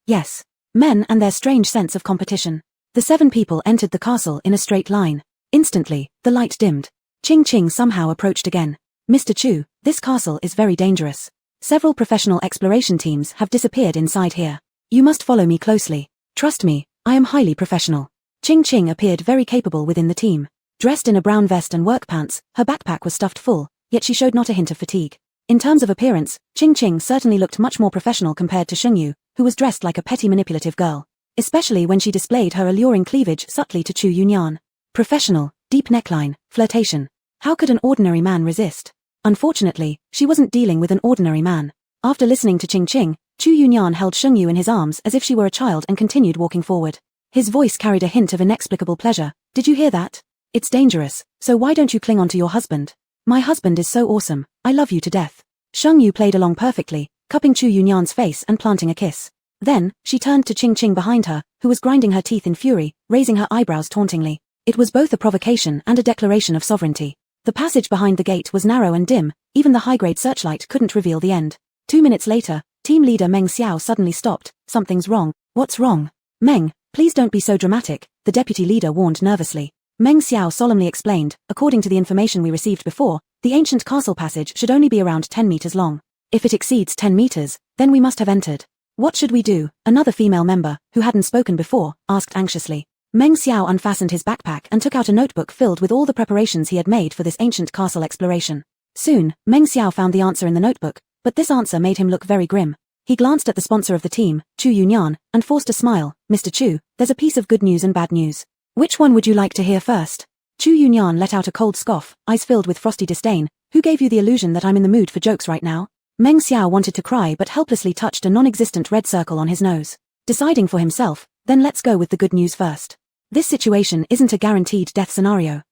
Men and their strange sense of competition. The 7 people entered the castle in a straight line. Instantly, the light dimmed. Ching somehow approached again. Mr. Chu, this castle is very dangerous. Several professional exploration teams have disappeared inside here. You must follow me closely. Trust me, I am highly professional. Ching appeared very capable within the team. Dressed in a brown vest and work pants, her backpack was stuffed full, yet she showed not a hint of fatigue. In terms of appearance, Ching certainly looked much more professional compared to Sheng Yu, who was dressed like a petty manipulative girl. Especially when she displayed her alluring cleavage subtly to Chu Yunyan. Professional, deep neckline, flirtation. How could an ordinary man resist? Unfortunately, she wasn't dealing with an ordinary man. After listening to Ching, Chu Yunyan held Sheng Yu in his arms as if she were a child and continued walking forward. His voice carried a hint of inexplicable pleasure. Did you hear that? It's dangerous, so why don't you cling on to your husband? My husband is so awesome, I love you to death. Sheng Yu played along perfectly, cupping Chu Yunyan's face and planting a kiss. Then, she turned to Ching behind her, who was grinding her teeth in fury, raising her eyebrows tauntingly. It was both a provocation and a declaration of sovereignty. The passage behind the gate was narrow and dim, even the high-grade searchlight couldn't reveal the end. 2 minutes later, team leader Meng Xiao suddenly stopped. Something's wrong. What's wrong? Meng, please don't be so dramatic, the deputy leader warned nervously. Meng Xiao solemnly explained, according to the information we received before, the ancient castle passage should only be around 10 meters long. If it exceeds 10 meters, then we must have entered. What should we do? Another female member, who hadn't spoken before, asked anxiously. Meng Xiao unfastened his backpack and took out a notebook filled with all the preparations he had made for this ancient castle exploration. Soon, Meng Xiao found the answer in the notebook, but this answer made him look very grim. He glanced at the sponsor of the team, Chu Yunyan, and forced a smile. Mr. Chu, there's a piece of good news and bad news. Which one would you like to hear first? Chu Yunyan let out a cold scoff, eyes filled with frosty disdain. Who gave you the illusion that I'm in the mood for jokes right now? Meng Xiao wanted to cry but helplessly touched a non-existent red circle on his nose. Deciding for himself, then let's go with the good news first. This situation isn't a guaranteed death scenario.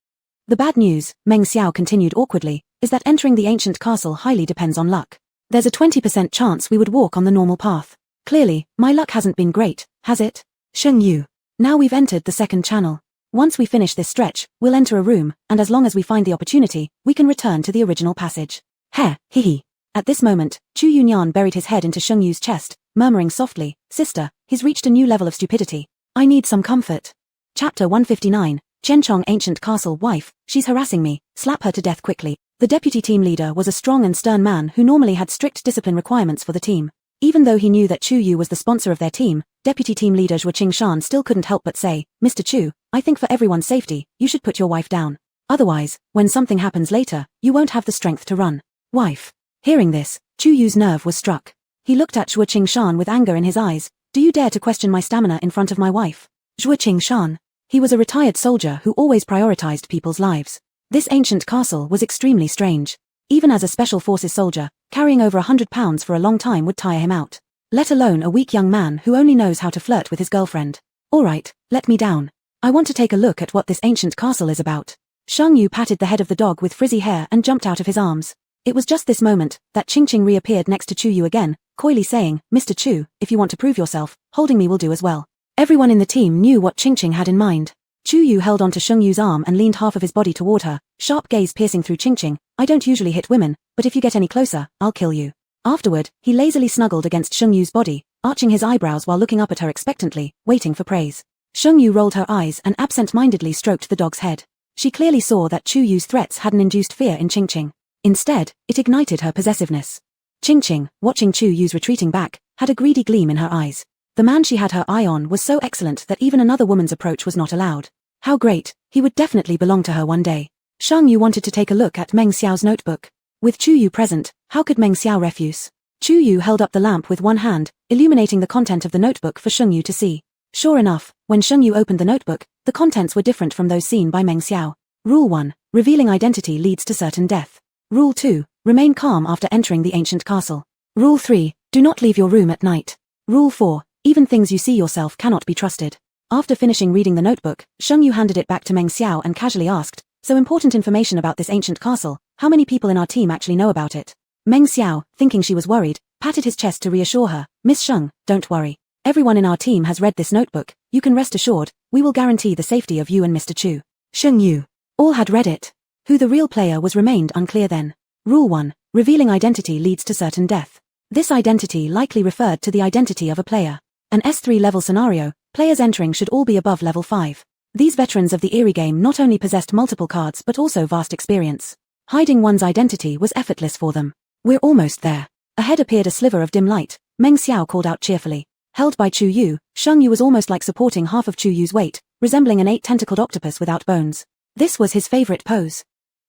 The bad news, Meng Xiao continued awkwardly, is that entering the ancient castle highly depends on luck. There's a 20% chance we would walk on the normal path. Clearly, my luck hasn't been great, has it? Sheng Yu. Now we've entered the second channel. Once we finish this stretch, we'll enter a room, and as long as we find the opportunity, we can return to the original passage. Heh, hee. At this moment, Chu Yunyan buried his head into Sheng Yu's chest, murmuring softly, "Sister, he's reached a new level of stupidity. I need some comfort." Chapter 159, Chenchong Ancient Castle Wife, she's harassing me, slap her to death quickly. The deputy team leader was a strong and stern man who normally had strict discipline requirements for the team. Even though he knew that Chu Yu was the sponsor of their team, deputy team leader Zhuo Qingshan still couldn't help but say, "Mr. Chu, I think for everyone's safety, you should put your wife down. Otherwise, when something happens later, you won't have the strength to run." Wife. Hearing this, Chu Yu's nerve was struck. He looked at Zhuo Qingshan with anger in his eyes. "Do you dare to question my stamina in front of my wife?" Zhuo Qingshan. He was a retired soldier who always prioritized people's lives. This ancient castle was extremely strange. Even as a special forces soldier, carrying over 100 pounds for a long time would tire him out. Let alone a weak young man who only knows how to flirt with his girlfriend. "Alright, let me down. I want to take a look at what this ancient castle is about." Shang Yu patted the head of the dog with frizzy hair and jumped out of his arms. It was just this moment that Ching Ching reappeared next to Chu Yu again, coyly saying, "Mr. Chu, if you want to prove yourself, holding me will do as well." Everyone in the team knew what Ching Ching had in mind. Chu Yu held onto Sheng Yu's arm and leaned half of his body toward her, sharp gaze piercing through Ching Ching. "I don't usually hit women, but if you get any closer, I'll kill you." Afterward, he lazily snuggled against Sheng Yu's body, arching his eyebrows while looking up at her expectantly, waiting for praise. Sheng Yu rolled her eyes and absent-mindedly stroked the dog's head. She clearly saw that Chu Yu's threats hadn't induced fear in Ching Ching. Instead, it ignited her possessiveness. Ching Ching, watching Chu Yu's retreating back, had a greedy gleam in her eyes. The man she had her eye on was so excellent that even another woman's approach was not allowed. How great, he would definitely belong to her one day. Shang Yu wanted to take a look at Meng Xiao's notebook. With Chu Yu present, how could Meng Xiao refuse? Chu Yu held up the lamp with one hand, illuminating the content of the notebook for Sheng Yu to see. Sure enough, when Sheng Yu opened the notebook, the contents were different from those seen by Meng Xiao. Rule 1. Revealing identity leads to certain death. Rule 2. Remain calm after entering the ancient castle. Rule 3. Do not leave your room at night. Rule 4. Even things you see yourself cannot be trusted. After finishing reading the notebook, Sheng Yu handed it back to Meng Xiao and casually asked, "So important information about this ancient castle, how many people in our team actually know about it?" Meng Xiao, thinking she was worried, patted his chest to reassure her, "Miss Sheng, don't worry. Everyone in our team has read this notebook, you can rest assured, we will guarantee the safety of you and Mr. Chu." Sheng Yu. All had read it. Who the real player was remained unclear then. Rule 1. Revealing identity leads to certain death. This identity likely referred to the identity of a player. An S3 level scenario, players entering should all be above level 5. These veterans of the eerie game not only possessed multiple cards but also vast experience. Hiding one's identity was effortless for them. "We're almost there." Ahead appeared a sliver of dim light. Meng Xiao called out cheerfully. Held by Chu Yu, Sheng Yu was almost like supporting half of Chu Yu's weight, resembling an 8-tentacled octopus without bones. This was his favorite pose.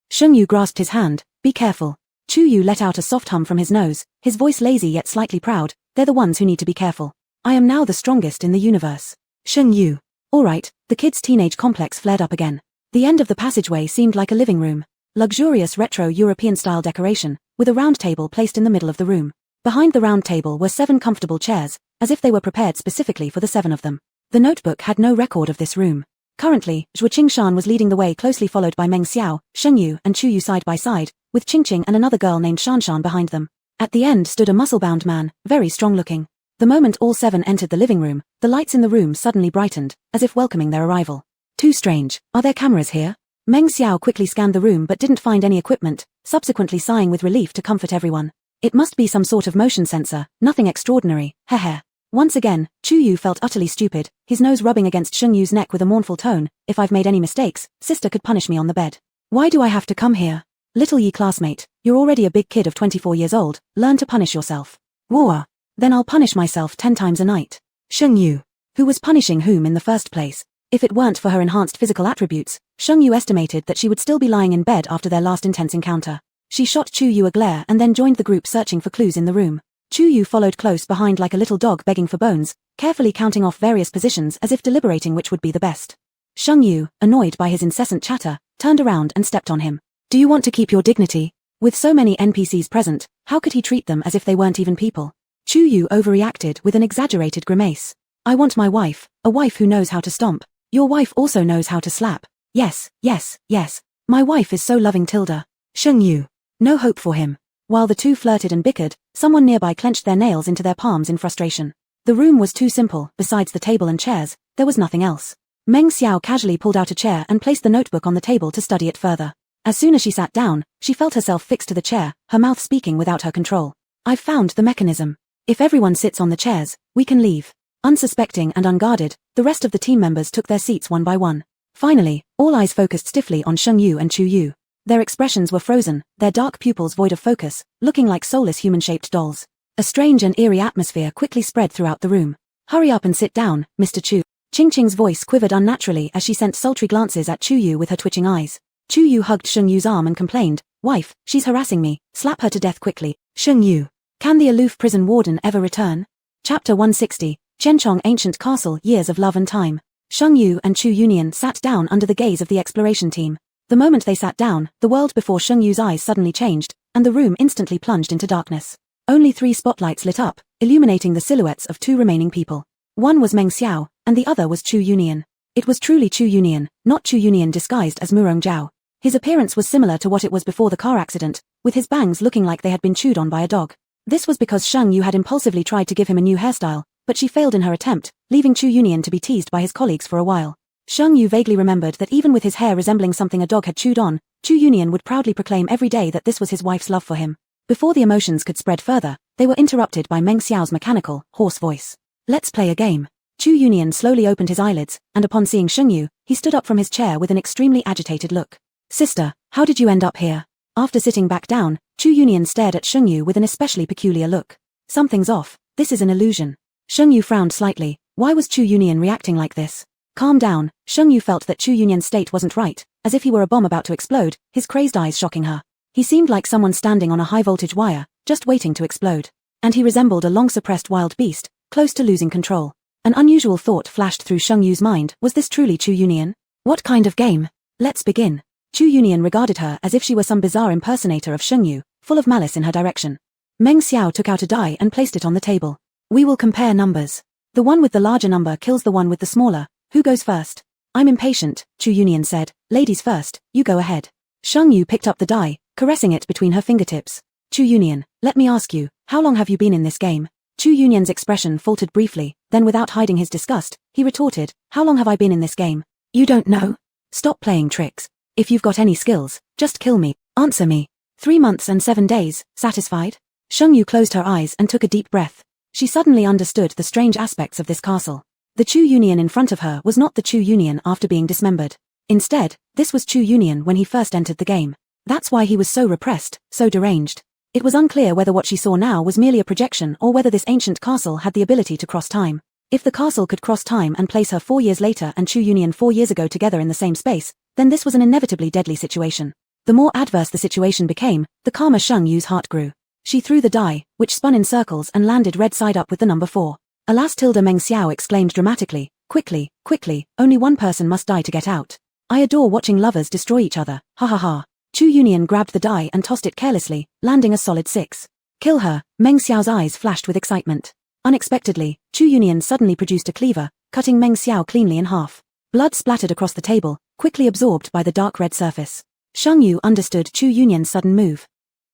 Sheng Yu grasped his hand. "Be careful." Chu Yu let out a soft hum from his nose, his voice lazy yet slightly proud. "They're the ones who need to be careful. I am now the strongest in the universe." Sheng Yu. Alright, the kid's teenage complex flared up again. The end of the passageway seemed like a living room. Luxurious retro European-style decoration, with a round table placed in the middle of the room. Behind the round table were 7 comfortable chairs, as if they were prepared specifically for the 7 of them. The notebook had no record of this room. Currently, Zhuo Qingshan was leading the way, closely followed by Meng Xiao, Sheng Yu and Chu Yu side by side, with Ching Ching and another girl named Shanshan behind them. At the end stood a muscle-bound man, very strong-looking. The moment all 7 entered the living room, the lights in the room suddenly brightened, as if welcoming their arrival. Too strange. Are there cameras here? Meng Xiao quickly scanned the room but didn't find any equipment, subsequently sighing with relief to comfort everyone. It must be some sort of motion sensor, nothing extraordinary, heh. Once again, Chu Yu felt utterly stupid, his nose rubbing against Sheng Yu's neck with a mournful tone. "If I've made any mistakes, sister could punish me on the bed. Why do I have to come here? Little Yi classmate, you're already a big kid of 24 years old, learn to punish yourself." "Whoa. Then I'll punish myself 10 times a night." Sheng Yu. Who was punishing whom in the first place? If it weren't for her enhanced physical attributes, Sheng Yu estimated that she would still be lying in bed after their last intense encounter. She shot Chu Yu a glare and then joined the group searching for clues in the room. Chu Yu followed close behind like a little dog begging for bones, carefully counting off various positions as if deliberating which would be the best. Sheng Yu, annoyed by his incessant chatter, turned around and stepped on him. Do you want to keep your dignity? With so many NPCs present, how could he treat them as if they weren't even people? Chu Yu overreacted with an exaggerated grimace. I want my wife, a wife who knows how to stomp. Your wife also knows how to slap. Yes, yes, yes. My wife is so loving Tilda. Sheng Yu. No hope for him. While the two flirted and bickered, someone nearby clenched their nails into their palms in frustration. The room was too simple. Besides the table and chairs, there was nothing else. Meng Xiao casually pulled out a chair and placed the notebook on the table to study it further. As soon as she sat down, she felt herself fixed to the chair, her mouth speaking without her control. I've found the mechanism. If everyone sits on the chairs, we can leave. Unsuspecting and unguarded, the rest of the team members took their seats one by one. Finally, all eyes focused stiffly on Sheng Yu and Chu Yu. Their expressions were frozen, their dark pupils void of focus, looking like soulless human-shaped dolls. A strange and eerie atmosphere quickly spread throughout the room. Hurry up and sit down, Mr. Chu. Ching Ching's voice quivered unnaturally as she sent sultry glances at Chu Yu with her twitching eyes. Chu Yu hugged Sheng Yu's arm and complained, Wife, she's harassing me, slap her to death quickly. Sheng Yu. Can the aloof prison warden ever return? Chapter 160, Chenchong Ancient Castle, Years of Love and Time. Sheng Yu and Chu Yunian sat down under the gaze of the exploration team. The moment they sat down, the world before Sheng Yu's eyes suddenly changed, and the room instantly plunged into darkness. Only 3 spotlights lit up, illuminating the silhouettes of 2 remaining people. One was Meng Xiao, and the other was Chu Yunian. It was truly Chu Yunian, not Chu Yunian disguised as Murong Zhao. His appearance was similar to what it was before the car accident, with his bangs looking like they had been chewed on by a dog. This was because Sheng Yu had impulsively tried to give him a new hairstyle, but she failed in her attempt, leaving Chu Yunian to be teased by his colleagues for a while. Sheng Yu vaguely remembered that even with his hair resembling something a dog had chewed on, Chu Yunian would proudly proclaim every day that this was his wife's love for him. Before the emotions could spread further, they were interrupted by Meng Xiao's mechanical, hoarse voice. Let's play a game. Chu Yunian slowly opened his eyelids, and upon seeing Sheng Yu, he stood up from his chair with an extremely agitated look. Sister, how did you end up here? After sitting back down, Chu Yunian stared at Sheng Yu with an especially peculiar look. Something's off, this is an illusion. Sheng Yu frowned slightly. Why was Chu Yunian reacting like this? Calm down. Sheng Yu felt that Chu Yunian's state wasn't right, as if he were a bomb about to explode, his crazed eyes shocking her. He seemed like someone standing on a high-voltage wire, just waiting to explode. And he resembled a long-suppressed wild beast, close to losing control. An unusual thought flashed through Sheng Yu's mind. Was this truly Chu Yunian? What kind of game? Let's begin. Chu Yunian regarded her as if she were some bizarre impersonator of Sheng Yu, full of malice in her direction. Meng Xiao took out a die and placed it on the table. We will compare numbers. The one with the larger number kills the one with the smaller. Who goes first? I'm impatient, Chu Yunian said. Ladies first, you go ahead. Sheng Yu picked up the die, caressing it between her fingertips. Chu Yunian, let me ask you, how long have you been in this game? Chu Yunian's expression faltered briefly, then without hiding his disgust, he retorted, how long have I been in this game? You don't know? Stop playing tricks. If you've got any skills, just kill me. Answer me. 3 months and 7 days, satisfied? Sheng Yu closed her eyes and took a deep breath. She suddenly understood the strange aspects of this castle. The Chu Yunian in front of her was not the Chu Yunian after being dismembered. Instead, this was Chu Yunian when he first entered the game. That's why he was so repressed, so deranged. It was unclear whether what she saw now was merely a projection or whether this ancient castle had the ability to cross time. If the castle could cross time and place her 4 years later and Chu Yunian 4 years ago together in the same space, then this was an inevitably deadly situation. The more adverse the situation became, the calmer Sheng Yu's heart grew. She threw the die, which spun in circles and landed red side up with the number 4. Alas, Tilda, Meng Xiao exclaimed dramatically, quickly, quickly, only one person must die to get out. I adore watching lovers destroy each other, ha ha ha. Chu Yunian grabbed the die and tossed it carelessly, landing a solid 6. Kill her, Meng Xiao's eyes flashed with excitement. Unexpectedly, Chu Yunian suddenly produced a cleaver, cutting Meng Xiao cleanly in half. Blood splattered across the table, quickly absorbed by the dark red surface. Sheng Yu understood Chu Yunian's sudden move.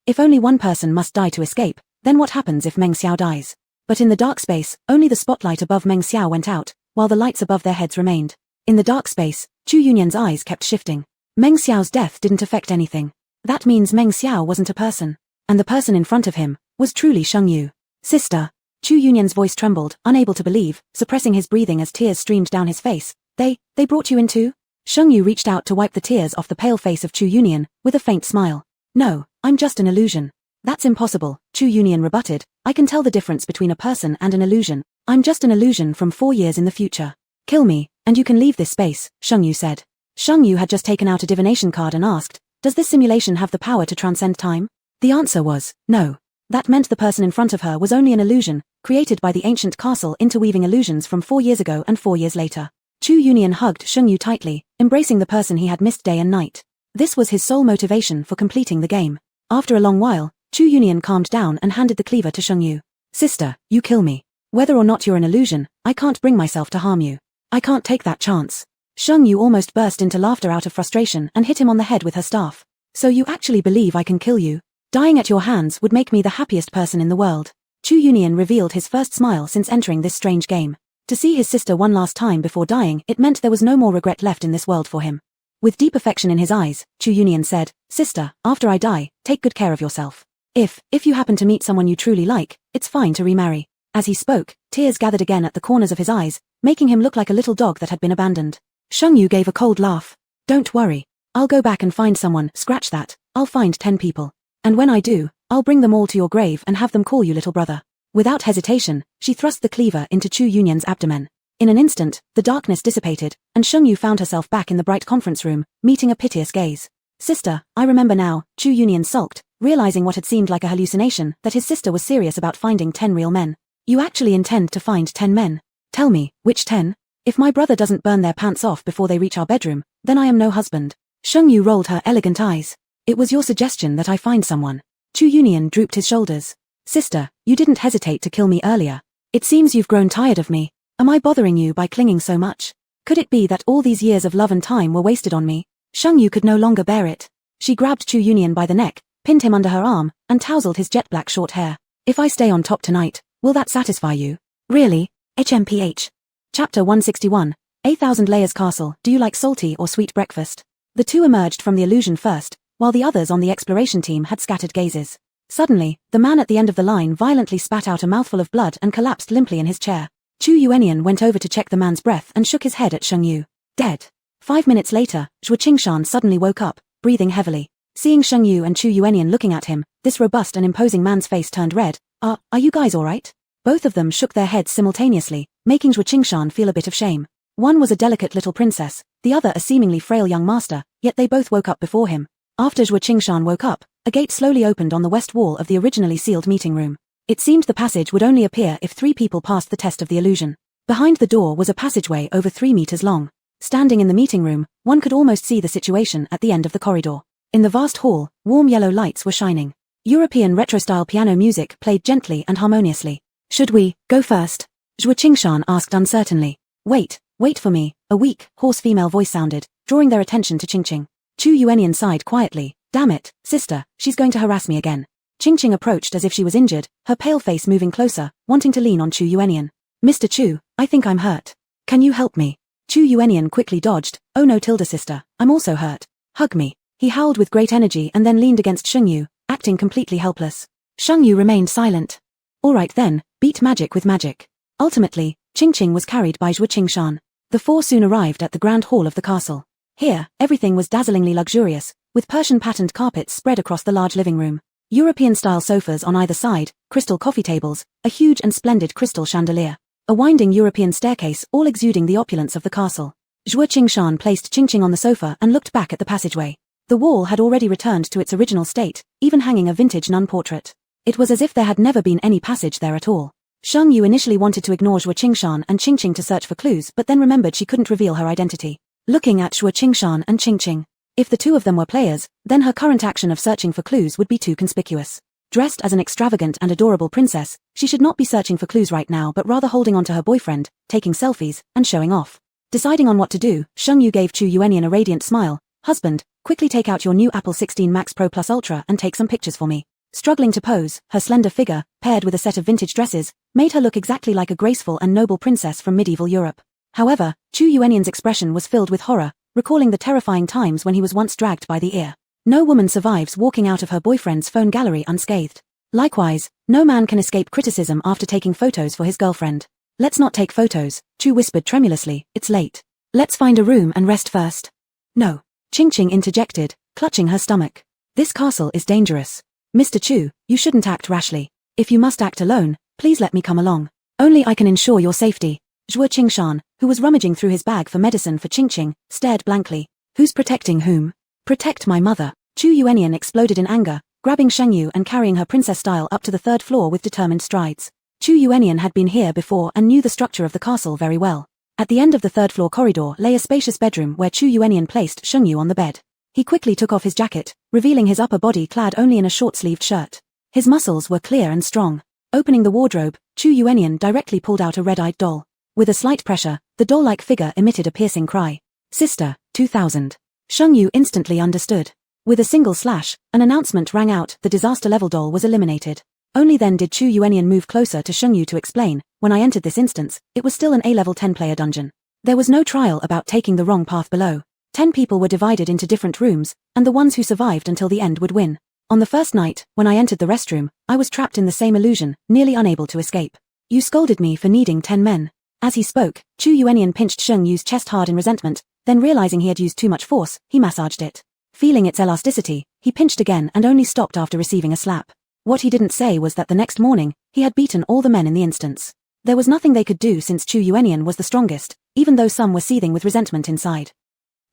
If only one person must die to escape, then what happens if Meng Xiao dies? But in the dark space, only the spotlight above Meng Xiao went out, while the lights above their heads remained. In the dark space, Chu Yunian's eyes kept shifting. Meng Xiao's death didn't affect anything. That means Meng Xiao wasn't a person. And the person in front of him was truly Sheng Yu. Sister. Chu Yunian's voice trembled, unable to believe, suppressing his breathing as tears streamed down his face. They brought you in too? Sheng Yu reached out to wipe the tears off the pale face of Chu Yunian, with a faint smile. No, I'm just an illusion. That's impossible, Chu Yunian rebutted. I can tell the difference between a person and an illusion. I'm just an illusion from 4 years in the future. Kill me, and you can leave this space, Sheng Yu said. Sheng Yu had just taken out a divination card and asked, does this simulation have the power to transcend time? The answer was, no. That meant the person in front of her was only an illusion, created by the ancient castle interweaving illusions from 4 years ago and 4 years later. Chu Union hugged Sheng Yu tightly, embracing the person he had missed day and night. This was his sole motivation for completing the game. After a long while, Chu Union calmed down and handed the cleaver to Sheng Yu. Sister, you kill me. Whether or not you're an illusion, I can't bring myself to harm you. I can't take that chance. Sheng Yu almost burst into laughter out of frustration and hit him on the head with her staff. So you actually believe I can kill you? Dying at your hands would make me the happiest person in the world. Chu Union revealed his first smile since entering this strange game. To see his sister one last time before dying, it meant there was no more regret left in this world for him. With deep affection in his eyes, Chu Union said, Sister, after I die, take good care of yourself. If you happen to meet someone you truly like, it's fine to remarry. As he spoke, tears gathered again at the corners of his eyes, making him look like a little dog that had been abandoned. Sheng Yu gave a cold laugh. Don't worry. I'll go back and find someone, scratch that, I'll find 10 people. And when I do, I'll bring them all to your grave and have them call you little brother. Without hesitation, she thrust the cleaver into Chu Union's abdomen. In an instant, the darkness dissipated, and Sheng Yu found herself back in the bright conference room, meeting a piteous gaze. Sister, I remember now, Chu Union sulked, realizing what had seemed like a hallucination, that his sister was serious about finding 10 real men. You actually intend to find 10 men? Tell me, which 10? If my brother doesn't burn their pants off before they reach our bedroom, then I am no husband. Sheng Yu rolled her elegant eyes. It was your suggestion that I find someone. Chu Union drooped his shoulders. Sister, you didn't hesitate to kill me earlier. It seems you've grown tired of me. Am I bothering you by clinging so much? Could it be that all these years of love and time were wasted on me? Sheng Yu could no longer bear it. She grabbed Chu Union by the neck, pinned him under her arm, and tousled his jet black short hair. If I stay on top tonight, will that satisfy you? Really? HMPH. Chapter 161, 8,000 Layers Castle, do you like salty or sweet breakfast? The two emerged from the illusion first, while the others on the exploration team had scattered gazes. Suddenly, the man at the end of the line violently spat out a mouthful of blood and collapsed limply in his chair. Chu Yuenian went over to check the man's breath and shook his head at Sheng Yu. Dead. 5 minutes later, Zhuo Qingshan suddenly woke up, breathing heavily. Seeing Sheng Yu and Chu Yuenian looking at him, this robust and imposing man's face turned red. Are you guys alright? Both of them shook their heads simultaneously, making Zhuo Qingshan feel a bit of shame. One was a delicate little princess, the other a seemingly frail young master, yet they both woke up before him. After Zhuo Qingshan woke up, a gate slowly opened on the west wall of the originally sealed meeting room. It seemed the passage would only appear if 3 people passed the test of the illusion. Behind the door was a passageway over 3 meters long. Standing in the meeting room, one could almost see the situation at the end of the corridor. In the vast hall, warm yellow lights were shining. European retro-style piano music played gently and harmoniously. Should we go first? Zhuo Qingshan asked uncertainly. Wait for me, a weak, hoarse female voice sounded, drawing their attention to Qingqing. Chu Yuenian sighed quietly. Damn it, sister, she's going to harass me again. Qingqing approached as if she was injured, her pale face moving closer, wanting to lean on Chu Yuenian. Mr. Chu, I think I'm hurt. Can you help me? Chu Yuenian quickly dodged. Oh no, Tilda sister, I'm also hurt. Hug me. He howled with great energy and then leaned against Sheng Yu, acting completely helpless. Sheng Yu remained silent. Alright then, beat magic with magic. Ultimately, Qingqing was carried by Zhuo Qingshan. The 4 soon arrived at the grand hall of the castle. Here, everything was dazzlingly luxurious, with Persian-patterned carpets spread across the large living room. European-style sofas on either side, crystal coffee tables, a huge and splendid crystal chandelier. A winding European staircase all exuding the opulence of the castle. Zhuo Qingshan placed Qingqing on the sofa and looked back at the passageway. The wall had already returned to its original state, even hanging a vintage nun portrait. It was as if there had never been any passage there at all. Sheng Yu initially wanted to ignore Zhuo Qingshan and Qingqing to search for clues but then remembered she couldn't reveal her identity. Looking at Zhuo Qingshan and Qingqing. If the two of them were players, then her current action of searching for clues would be too conspicuous. Dressed as an extravagant and adorable princess, she should not be searching for clues right now but rather holding on to her boyfriend, taking selfies, and showing off. Deciding on what to do, Sheng Yu gave Chu Yuenian a radiant smile. Husband, quickly take out your new Apple 16 Max Pro Plus Ultra and take some pictures for me. Struggling to pose, her slender figure, paired with a set of vintage dresses, made her look exactly like a graceful and noble princess from medieval Europe. However, Chu Yuenian's expression was filled with horror, recalling the terrifying times when he was once dragged by the ear. No woman survives walking out of her boyfriend's phone gallery unscathed. Likewise, no man can escape criticism after taking photos for his girlfriend. Let's not take photos, Chu whispered tremulously, it's late. Let's find a room and rest first. No. Qingqing interjected, clutching her stomach. This castle is dangerous. Mr. Chu, you shouldn't act rashly. If you must act alone, please let me come along. Only I can ensure your safety. Zhuo Qingshan, who was rummaging through his bag for medicine for Qingqing, stared blankly. Who's protecting whom? Protect my mother. Chu Yuenian exploded in anger, grabbing Sheng Yu and carrying her princess style up to the 3rd floor with determined strides. Chu Yuenian had been here before and knew the structure of the castle very well. At the end of the third-floor corridor lay a spacious bedroom where Chu Yuenian placed Sheng Yu on the bed. He quickly took off his jacket, revealing his upper body clad only in a short-sleeved shirt. His muscles were clear and strong. Opening the wardrobe, Chu Yuenian directly pulled out a red-eyed doll. With a slight pressure, the doll-like figure emitted a piercing cry. Sister, 2000. Sheng Yu instantly understood. With a single slash, an announcement rang out: the disaster-level doll was eliminated. Only then did Chu Yuenian move closer to Sheng Yu to explain, when I entered this instance, it was still an A-level 10-player dungeon. There was no trial about taking the wrong path below. 10 people were divided into different rooms, and the ones who survived until the end would win. On the first night, when I entered the restroom, I was trapped in the same illusion, nearly unable to escape. You scolded me for needing 10 men. As he spoke, Chu Yuenian pinched Sheng Yu's chest hard in resentment, then realizing he had used too much force, he massaged it. Feeling its elasticity, he pinched again and only stopped after receiving a slap. What he didn't say was that the next morning, he had beaten all the men in the instance. There was nothing they could do since Chu Yuenian was the strongest, even though some were seething with resentment inside.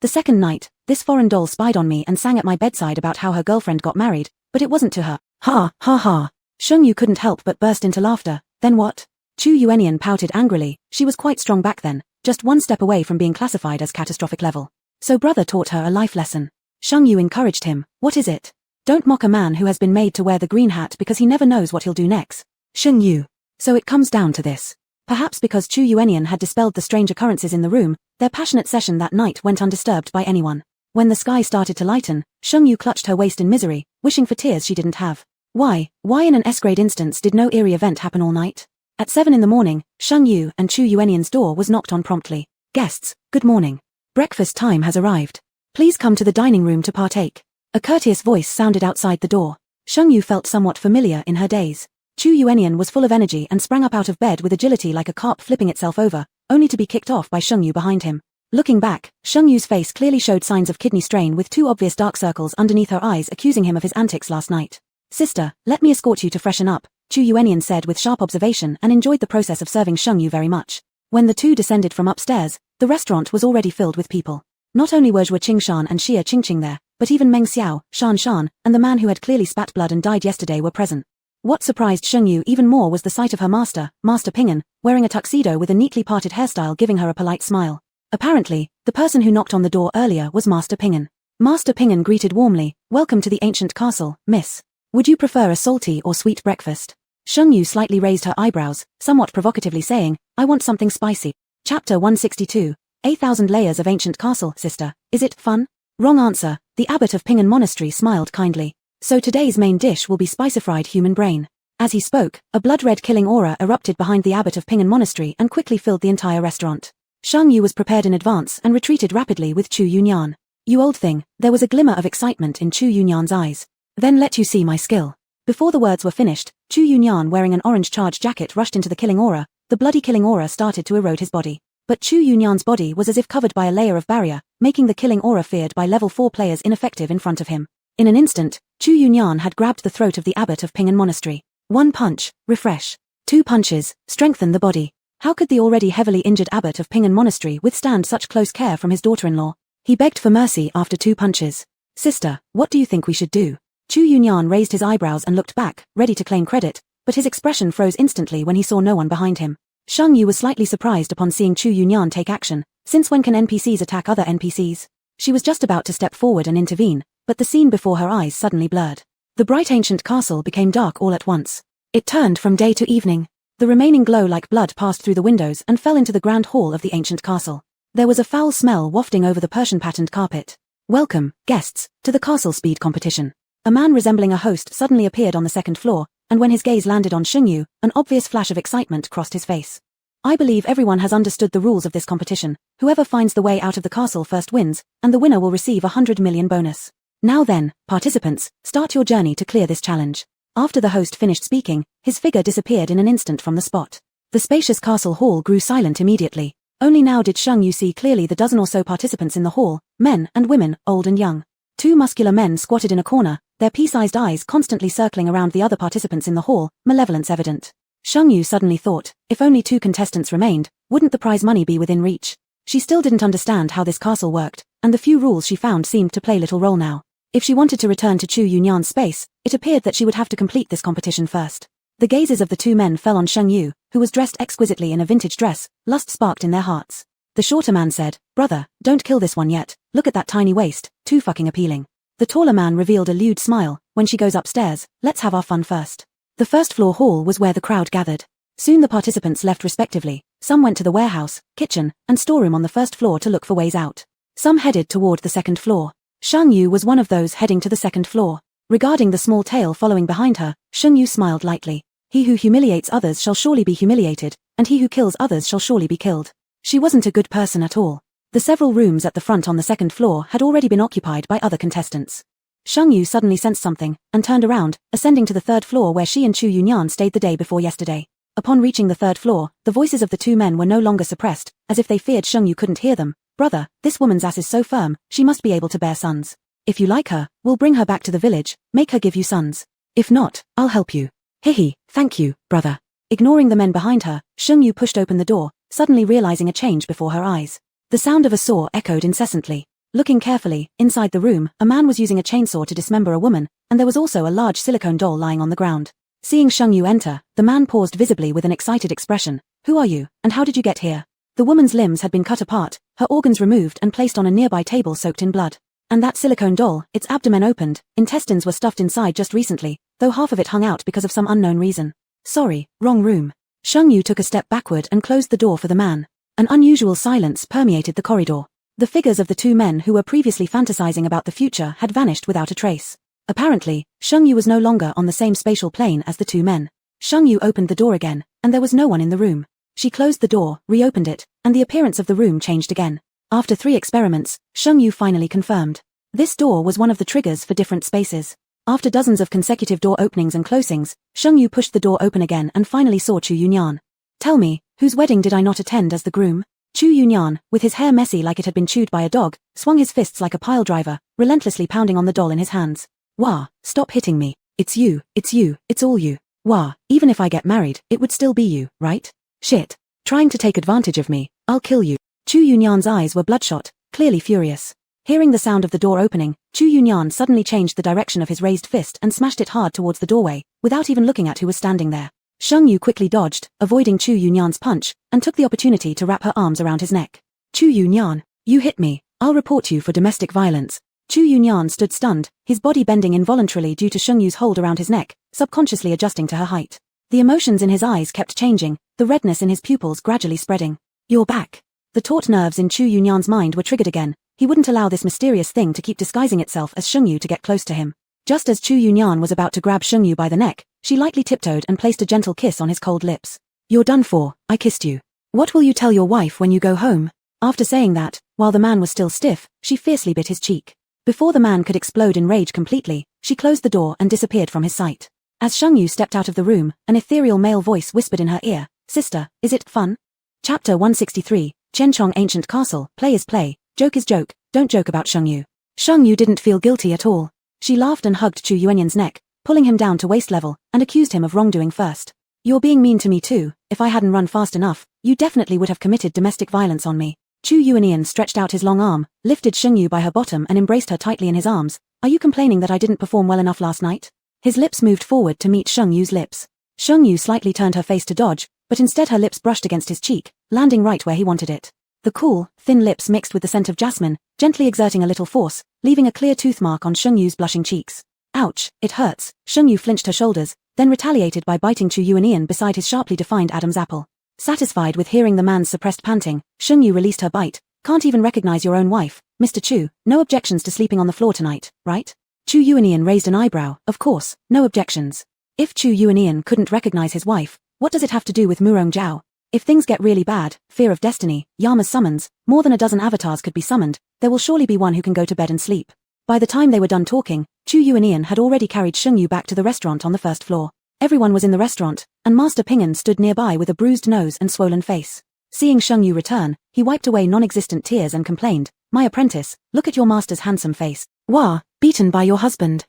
The second night, this foreign doll spied on me and sang at my bedside about how her girlfriend got married, but it wasn't to her. Ha, ha, ha. Sheng Yu couldn't help but burst into laughter. Then what? Chu Yuenian pouted angrily. She was quite strong back then, just one step away from being classified as catastrophic level. So brother taught her a life lesson. Sheng Yu encouraged him. What is it? Don't mock a man who has been made to wear the green hat because he never knows what he'll do next. Sheng Yu. So it comes down to this. Perhaps because Chu Yuenian had dispelled the strange occurrences in the room, their passionate session that night went undisturbed by anyone. When the sky started to lighten, Sheng Yu clutched her waist in misery, wishing for tears she didn't have. Why in an S-grade instance did no eerie event happen all night? At 7 in the morning, Sheng Yu and Chu Yuenian's door was knocked on promptly. Guests, good morning. Breakfast time has arrived. Please come to the dining room to partake. A courteous voice sounded outside the door. Sheng Yu felt somewhat familiar in her days. Chu Yuenian was full of energy and sprang up out of bed with agility like a carp flipping itself over, only to be kicked off by Sheng Yu behind him. Looking back, Sheng Yu's face clearly showed signs of kidney strain with 2 obvious dark circles underneath her eyes accusing him of his antics last night. Sister, let me escort you to freshen up, Chu Yuenian said with sharp observation and enjoyed the process of serving Sheng Yu very much. When the two descended from upstairs, the restaurant was already filled with people. Not only were Zhua Qingshan and Xia Qingqing there, but even Meng Xiao, Shan Shan, and the man who had clearly spat blood and died yesterday were present. What surprised Sheng Yu even more was the sight of her master, Master Ping'an, wearing a tuxedo with a neatly parted hairstyle giving her a polite smile. Apparently, the person who knocked on the door earlier was Master Ping'an. Master Ping'an greeted warmly, "Welcome to the ancient castle, miss. Would you prefer a salty or sweet breakfast?" Sheng Yu slightly raised her eyebrows, somewhat provocatively saying, "I want something spicy." Chapter 162, 1,000 Layers of Ancient Castle, Sister. Is it fun? Wrong answer. The abbot of Ping'an Monastery smiled kindly. So today's main dish will be spicy-fried human brain. As he spoke, a blood-red killing aura erupted behind the abbot of Ping'an Monastery and quickly filled the entire restaurant. Sheng Yu was prepared in advance and retreated rapidly with Chu Yuenian. You old thing, there was a glimmer of excitement in Chu Yuenian's eyes. Then let you see my skill. Before the words were finished, Chu Yuenian wearing an orange charged jacket rushed into the killing aura. The bloody killing aura started to erode his body. But Chu Yuenian's body was as if covered by a layer of barrier, making the killing aura feared by level 4 players ineffective in front of him. In an instant, Chu Yuenian had grabbed the throat of the abbot of Ping'an Monastery. 1 punch, refresh. 2 punches, strengthen the body. How could the already heavily injured abbot of Ping'an Monastery withstand such close care from his daughter-in-law? He begged for mercy after 2 punches. Sister, what do you think we should do? Chu Yuenian raised his eyebrows and looked back, ready to claim credit, but his expression froze instantly when he saw no one behind him. Sheng Yu was slightly surprised upon seeing Chu Yuenian take action, since when can NPCs attack other NPCs? She was just about to step forward and intervene, but the scene before her eyes suddenly blurred. The bright ancient castle became dark all at once. It turned from day to evening. The remaining glow like blood passed through the windows and fell into the grand hall of the ancient castle. There was a foul smell wafting over the Persian-patterned carpet. Welcome, guests, to the castle speed competition. A man resembling a host suddenly appeared on the second floor, and when his gaze landed on Sheng Yu, an obvious flash of excitement crossed his face. I believe everyone has understood the rules of this competition. Whoever finds the way out of the castle first wins, and the winner will receive 100 million bonus. Now then, participants, start your journey to clear this challenge. After the host finished speaking, his figure disappeared in an instant from the spot. The spacious castle hall grew silent immediately. Only now did Sheng Yu see clearly the dozen or so participants in the hall, men and women, old and young. 2 muscular men squatted in a corner, their pea-sized eyes constantly circling around the other participants in the hall, malevolence evident. Sheng Yu suddenly thought, if only 2 contestants remained, wouldn't the prize money be within reach? She still didn't understand how this castle worked, and the few rules she found seemed to play little role now. If she wanted to return to Chu Yuenian's space, it appeared that she would have to complete this competition first. The gazes of the 2 men fell on Sheng Yu, who was dressed exquisitely in a vintage dress. Lust sparked in their hearts. The shorter man said, "Brother, don't kill this one yet, look at that tiny waist, too fucking appealing." The taller man revealed a lewd smile. "When she goes upstairs, let's have our fun first." The first floor hall was where the crowd gathered. Soon the participants left respectively. Some went to the warehouse, kitchen, and storeroom on the first floor to look for ways out. Some headed toward the second floor. Shang Yu was one of those heading to the second floor. Regarding the small tail following behind her, Shang Yu smiled lightly. He who humiliates others shall surely be humiliated, and he who kills others shall surely be killed. She wasn't a good person at all. The several rooms at the front on the second floor had already been occupied by other contestants. Shang Yu suddenly sensed something, and turned around, ascending to the third floor where she and Chu Yunyan stayed the day before yesterday. Upon reaching the third floor, the voices of the two men were no longer suppressed, as if they feared Shang Yu couldn't hear them. "Brother, this woman's ass is so firm, she must be able to bear sons. If you like her, we'll bring her back to the village, make her give you sons. If not, I'll help you." "Hihi, thank you, brother." Ignoring the men behind her, Shang Yu pushed open the door, suddenly realizing a change before her eyes. The sound of a saw echoed incessantly. Looking carefully, inside the room, a man was using a chainsaw to dismember a woman, and there was also a large silicone doll lying on the ground. Seeing Shang Yu enter, the man paused visibly with an excited expression. "Who are you, and how did you get here?" The woman's limbs had been cut apart, her organs removed and placed on a nearby table soaked in blood. And that silicone doll, its abdomen opened, intestines were stuffed inside just recently, though half of it hung out because of some unknown reason. "Sorry, wrong room." Shang Yu took a step backward and closed the door for the man. An unusual silence permeated the corridor. The figures of the two men who were previously fantasizing about the future had vanished without a trace. Apparently, Shang Yu was no longer on the same spatial plane as the two men. Shang Yu opened the door again, and there was no one in the room. She closed the door, reopened it, and the appearance of the room changed again. After 3 experiments, Shang Yu finally confirmed. This door was one of the triggers for different spaces. After dozens of consecutive door openings and closings, Shang Yu pushed the door open again and finally saw Chu Yunyan. "Tell me, whose wedding did I not attend as the groom?" Chu Yunyan, with his hair messy like it had been chewed by a dog, swung his fists like a pile driver, relentlessly pounding on the doll in his hands. "Wah, stop hitting me. It's you, it's all you. Wah, even if I get married, it would still be you, right? Shit. Trying to take advantage of me, I'll kill you." Chu Yunyan's eyes were bloodshot, clearly furious. Hearing the sound of the door opening, Chu Yunyan suddenly changed the direction of his raised fist and smashed it hard towards the doorway, without even looking at who was standing there. Shang Yu quickly dodged, avoiding Chu Yunyan's punch, and took the opportunity to wrap her arms around his neck. "Chu Yunyan, you hit me. I'll report you for domestic violence." Chu Yunyan stood stunned, his body bending involuntarily due to Shang Yu's hold around his neck, subconsciously adjusting to her height. The emotions in his eyes kept changing, the redness in his pupils gradually spreading. "You're back." The taut nerves in Chu Yunyan's mind were triggered again. He wouldn't allow this mysterious thing to keep disguising itself as Shang Yu to get close to him. Just as Chu Yunyan was about to grab Shang Yu by the neck, she lightly tiptoed and placed a gentle kiss on his cold lips. "You're done for, I kissed you. What will you tell your wife when you go home?" After saying that, while the man was still stiff, she fiercely bit his cheek. Before the man could explode in rage completely, she closed the door and disappeared from his sight. As Shang Yu stepped out of the room, an ethereal male voice whispered in her ear, "Sister, is it fun?" Chapter 163, Chenchong Ancient Castle, Play is play, joke is joke, don't joke about Shang Yu. Shang Yu didn't feel guilty at all. She laughed and hugged Chu Yuanyan's neck, pulling him down to waist level, and accused him of wrongdoing first. "You're being mean to me too. If I hadn't run fast enough, you definitely would have committed domestic violence on me." Chu Yuanyan stretched out his long arm, lifted Shang Yu by her bottom and embraced her tightly in his arms. "Are you complaining that I didn't perform well enough last night?" His lips moved forward to meet Shang Yu's lips. Shang Yu slightly turned her face to dodge, but instead her lips brushed against his cheek, landing right where he wanted it. The cool, thin lips mixed with the scent of jasmine, gently exerting a little force, leaving a clear tooth mark on Shang Yu's blushing cheeks. "Ouch, it hurts." Shang Yu flinched her shoulders, then retaliated by biting Chu Yuanyan beside his sharply defined Adam's apple. Satisfied with hearing the man's suppressed panting, Shang Yu released her bite. "Can't even recognize your own wife, Mr. Chu. No objections to sleeping on the floor tonight, right?" Chu Yuanyan raised an eyebrow. "Of course, no objections." If Chu Yuanyan couldn't recognize his wife, what does it have to do with Murong Jiao? If things get really bad, fear of destiny, Yama's summons, more than a dozen avatars could be summoned, there will surely be one who can go to bed and sleep. By the time they were done talking, Chu Yuanyan had already carried Shang Yu back to the restaurant on the first floor. Everyone was in the restaurant, and Master Pingan stood nearby with a bruised nose and swollen face. Seeing Shang Yu return, he wiped away non-existent tears and complained, "My apprentice, look at your master's handsome face. Wah, beaten by your husband.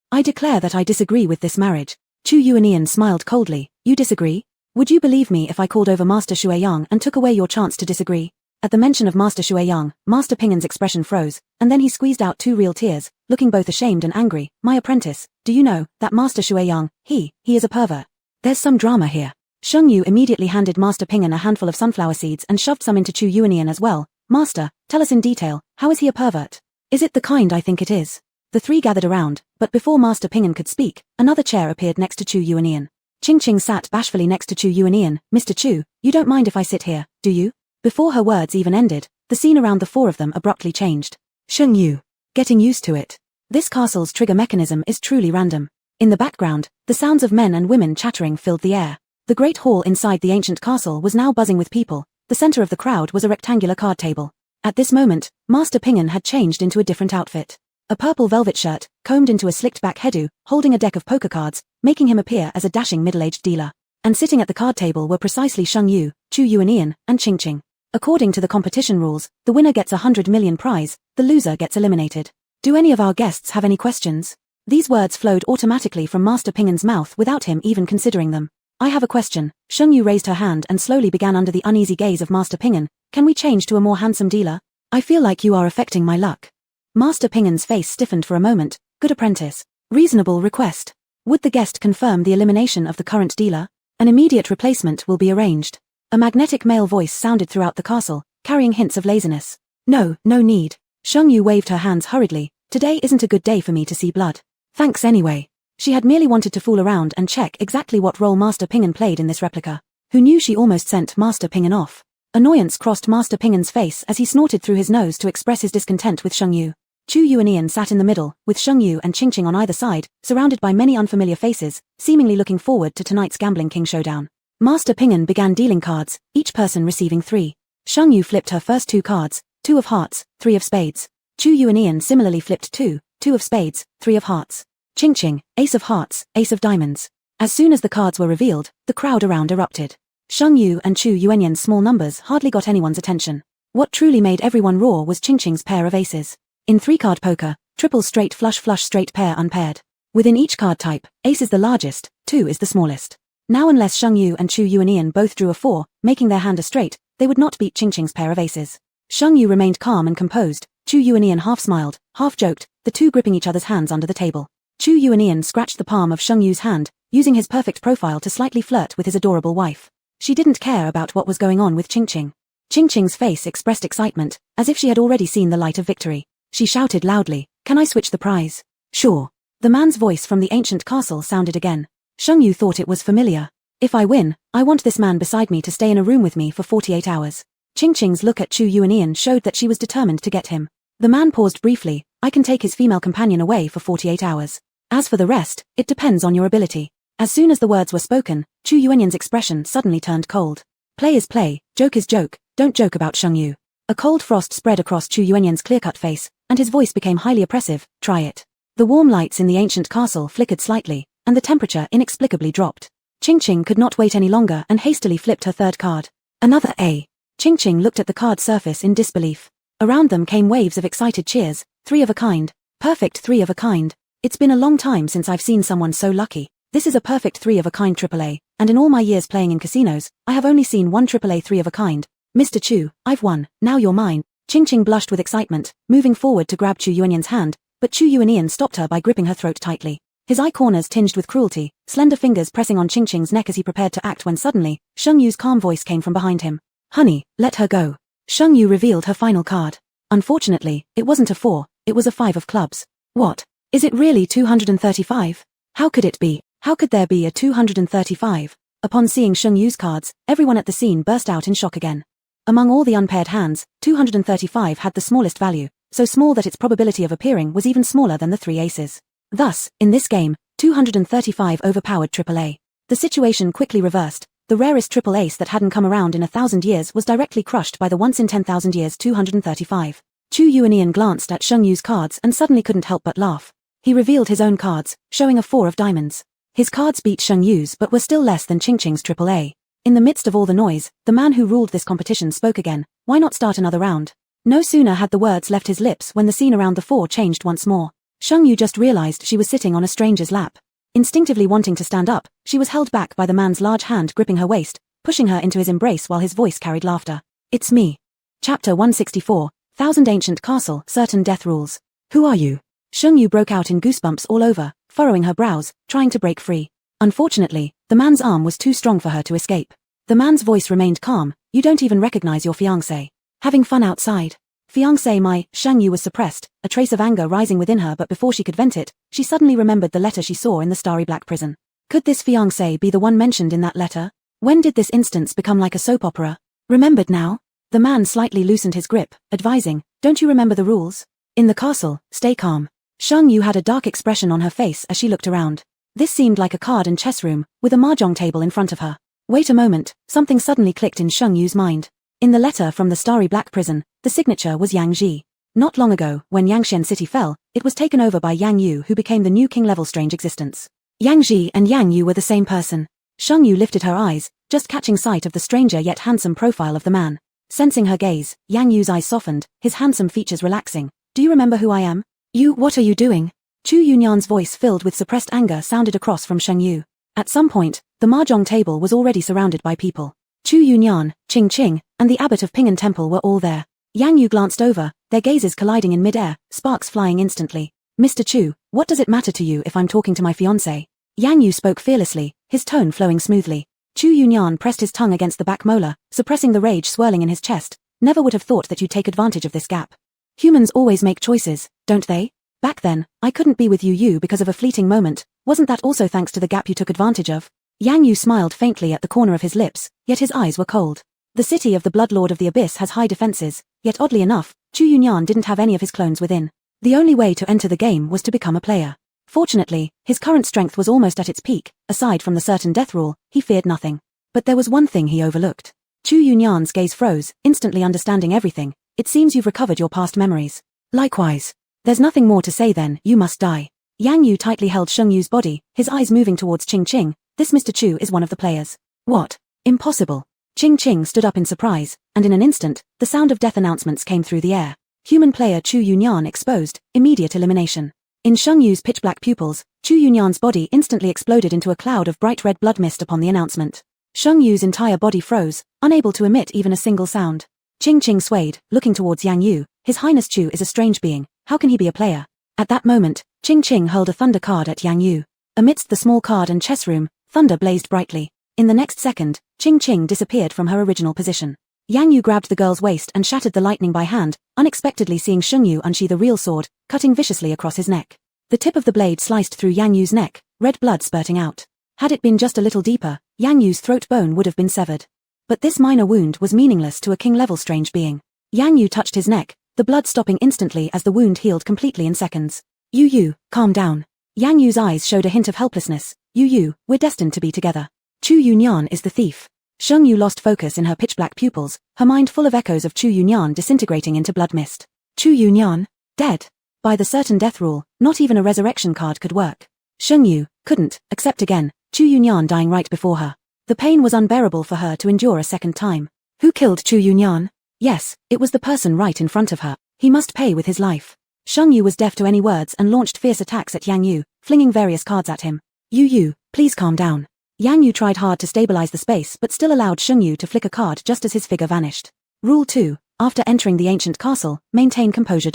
I declare that I disagree with this marriage." Chu Yuanyan smiled coldly. "You disagree? Would you believe me if I called over Master Shueyang and took away your chance to disagree?" At the mention of Master Shueyang, Master Pingan's expression froze, and then he squeezed out 2 real tears, looking both ashamed and angry. "My apprentice, do you know, that Master Shueyang, he is a pervert. There's some drama here." Sheng Yu immediately handed Master Ping'an a handful of sunflower seeds and shoved some into Chu Yuanian as well. Master, tell us in detail, how is he a pervert? Is it the kind I think it is? The three gathered around, but before Master Ping'an could speak, another chair appeared next to Chu Yuanian. Ching Ching sat bashfully next to Chu Yuanian. Mr. Chu, you don't mind if I sit here, do you? Before her words even ended, the scene around the four of them abruptly changed. Sheng Yu. Getting used to it. This castle's trigger mechanism is truly random. In the background, the sounds of men and women chattering filled the air. The great hall inside the ancient castle was now buzzing with people. The center of the crowd was a rectangular card table. At this moment, Master Ping'an had changed into a different outfit. A purple velvet shirt, combed into a slicked-back hairdo, holding a deck of poker cards, making him appear as a dashing middle-aged dealer. And sitting at the card table were precisely Sheng Yu, Chu Yuanian, and Ching Ching. According to the competition rules, the winner gets 100 million prize, the loser gets eliminated. Do any of our guests have any questions? These words flowed automatically from Master Ping'an's mouth without him even considering them. I have a question. Sheng Yu raised her hand and slowly began under the uneasy gaze of Master Ping'an. Can we change to a more handsome dealer? I feel like you are affecting my luck. Master Ping'an's face stiffened for a moment. Good apprentice. Reasonable request. Would the guest confirm the elimination of the current dealer? An immediate replacement will be arranged. A magnetic male voice sounded throughout the castle, carrying hints of laziness. No need. Sheng Yu waved her hands hurriedly. Today isn't a good day for me to see blood. Thanks anyway. She had merely wanted to fool around and check exactly what role Master Ping'an played in this replica. Who knew she almost sent Master Ping'an off? Annoyance crossed Master Ping'an's face as he snorted through his nose to express his discontent with Sheng Yu. Chu Yuanian sat in the middle, with Sheng Yu and Ching Ching on either side, surrounded by many unfamiliar faces, seemingly looking forward to tonight's gambling king showdown. Master Ping'an began dealing cards, each person receiving 3. Sheng Yu flipped her first 2 cards, 2 of hearts, 3 of spades. Chu Yuanian similarly flipped 2 of spades, 3 of hearts. Ching Ching, ace of hearts, ace of diamonds. As soon as the cards were revealed, the crowd around erupted. Sheng Yu and Chu Yuanian's small numbers hardly got anyone's attention. What truly made everyone roar was Ching Ching's pair of aces. In 3-card poker, triple straight flush straight pair unpaired. Within each card type, ace is the largest, 2 is the smallest. Now unless Sheng Yu and Chu Yuanian both drew a 4, making their hand a straight, they would not beat Ching Ching's pair of aces. Sheng Yu remained calm and composed. Chu Yuanian half smiled, half joked, the two gripping each other's hands under the table. Chu Yuanian scratched the palm of Sheng Yu's hand, using his perfect profile to slightly flirt with his adorable wife. She didn't care about what was going on with Ching Ching. Ching Ching's face expressed excitement, as if she had already seen the light of victory. She shouted loudly, "Can I switch the prize?" "Sure." The man's voice from the ancient castle sounded again. Sheng Yu thought it was familiar. "If I win, I want this man beside me to stay in a room with me for 48 hours. Ching Ching's look at Chu Yuanian showed that she was determined to get him. The man paused briefly. "I can take his female companion away for 48 hours. As for the rest, it depends on your ability." As soon as the words were spoken, Chu Yuanian's expression suddenly turned cold. "Play is play, joke is joke, don't joke about Sheng Yu." A cold frost spread across Chu Yuanian's clear-cut face, and his voice became highly oppressive. "Try it." The warm lights in the ancient castle flickered slightly, and the temperature inexplicably dropped. Ching Ching could not wait any longer and hastily flipped her 3rd card. Another A. Ching Ching looked at the card surface in disbelief. Around them came waves of excited cheers. 3 of a kind. Perfect 3 of a kind. It's been a long time since I've seen someone so lucky. This is a perfect 3 of a kind AAA, and in all my years playing in casinos, I have only seen one AAA 3 of a kind. Mr. Chu, I've won, now you're mine. Ching Ching blushed with excitement, moving forward to grab Chu Yuanian's hand, but Chu Yuanian stopped her by gripping her throat tightly. His eye corners tinged with cruelty, slender fingers pressing on Ching Ching's neck as he prepared to act when suddenly, Sheng Yu's calm voice came from behind him. "Honey, let her go." Sheng Yu revealed her final card. Unfortunately, it wasn't a 4, it was a 5 of clubs. What? Is it really 235? How could it be? How could there be a 235? Upon seeing Sheng Yu's cards, everyone at the scene burst out in shock again. Among all the unpaired hands, 235 had the smallest value, so small that its probability of appearing was even smaller than the 3 aces. Thus, in this game, 235 overpowered AAA. The situation quickly reversed. The rarest triple ace that hadn't come around in 1,000 years was directly crushed by the once in 10,000 years 235. Chu Yuanian glanced at Sheng Yu's cards and suddenly couldn't help but laugh. He revealed his own cards, showing a 4 of diamonds. His cards beat Sheng Yu's but were still less than Ching Ching's AAA. In the midst of all the noise, the man who ruled this competition spoke again. "Why not start another round?" No sooner had the words left his lips when the scene around the 4 changed once more. Sheng Yu just realized she was sitting on a stranger's lap. Instinctively wanting to stand up, she was held back by the man's large hand gripping her waist, pushing her into his embrace while his voice carried laughter. "It's me." Chapter 164, Thousand Ancient Castle, Certain Death Rules. "Who are you?" Sheng Yu broke out in goosebumps all over, furrowing her brows, trying to break free. Unfortunately, the man's arm was too strong for her to escape. The man's voice remained calm. You don't even recognize your fiancé. Having fun outside. Fiancé my, Shang Yu was suppressed, a trace of anger rising within her, but before she could vent it, she suddenly remembered the letter she saw in the starry black prison. Could this fiancé be the one mentioned in that letter? When did this instance become like a soap opera? Remembered now? The man slightly loosened his grip, advising, don't you remember the rules? In the castle, stay calm. Shang Yu had a dark expression on her face as she looked around. This seemed like a card and chess room, with a mahjong table in front of her. Wait a moment, something suddenly clicked in Shang Yu's mind. In the letter from the starry black prison, the signature was Yang Ji. Not long ago, when Yangxian City fell, it was taken over by Yang Yu, who became the new king-level strange existence. Yang Ji and Yang Yu were the same person. Shang Yu lifted her eyes, just catching sight of the stranger yet handsome profile of the man. Sensing her gaze, Yang Yu's eyes softened, his handsome features relaxing. Do you remember who I am? You, what are you doing? Chu Yunyan's voice filled with suppressed anger sounded across from Shang Yu. At some point, the mahjong table was already surrounded by people. Chu Yunyan, Qing Qing, and the abbot of Ping'an Temple were all there. Yang Yu glanced over, their gazes colliding in mid-air, sparks flying instantly. Mr. Chu, what does it matter to you if I'm talking to my fiancé? Yang Yu spoke fearlessly, his tone flowing smoothly. Chu Yunyan pressed his tongue against the back molar, suppressing the rage swirling in his chest. Never would have thought that you'd take advantage of this gap. Humans always make choices, don't they? Back then, I couldn't be with you because of a fleeting moment. Wasn't that also thanks to the gap you took advantage of? Yang Yu smiled faintly at the corner of his lips, yet his eyes were cold. The city of the Blood Lord of the Abyss has high defenses, yet oddly enough, Chu Yunyan didn't have any of his clones within. The only way to enter the game was to become a player. Fortunately, his current strength was almost at its peak. Aside from the certain death rule, he feared nothing. But there was one thing he overlooked. Chu Yunyan's gaze froze, instantly understanding everything. It seems you've recovered your past memories. Likewise. There's nothing more to say then, you must die. Yang Yu tightly held Shang Yu's body, his eyes moving towards Qing Qing. This Mr. Chu is one of the players. What? Impossible. Qing Qing stood up in surprise, and in an instant, the sound of death announcements came through the air. Human player Chu Yunyan exposed, immediate elimination. In Shang Yu's pitch-black pupils, Chu Yunyan's body instantly exploded into a cloud of bright red blood mist upon the announcement. Shang Yu's entire body froze, unable to emit even a single sound. Qing Qing swayed, looking towards Yang Yu. His Highness Chu is a strange being. How can he be a player? At that moment, Qing Qing hurled a thunder card at Yang Yu. Amidst the small card and chess room, thunder blazed brightly. In the next second, Qing Qing disappeared from her original position. Yang Yu grabbed the girl's waist and shattered the lightning by hand, unexpectedly seeing Shang Yu unsheath a real sword, cutting viciously across his neck. The tip of the blade sliced through Yang Yu's neck, red blood spurting out. Had it been just a little deeper, Yang Yu's throat bone would have been severed. But this minor wound was meaningless to a king-level strange being. Yang Yu touched his neck, the blood stopping instantly as the wound healed completely in seconds. Yu, calm down. Yang Yu's eyes showed a hint of helplessness. Yu, we're destined to be together. Chu Yunyan is the thief. Shang Yu lost focus in her pitch-black pupils, her mind full of echoes of Chu Yunyan disintegrating into blood mist. Chu Yunyan? Dead. By the certain death rule, not even a resurrection card could work. Shang Yu couldn't accept again, Chu Yunyan dying right before her. The pain was unbearable for her to endure a second time. Who killed Chu Yunyan? Yes, it was the person right in front of her. He must pay with his life. Shang Yu was deaf to any words and launched fierce attacks at Yang Yu, flinging various cards at him. Yu, please calm down. Yang Yu tried hard to stabilize the space but still allowed Shang Yu to flick a card just as his figure vanished. Rule 2. After entering the ancient castle, maintain composure.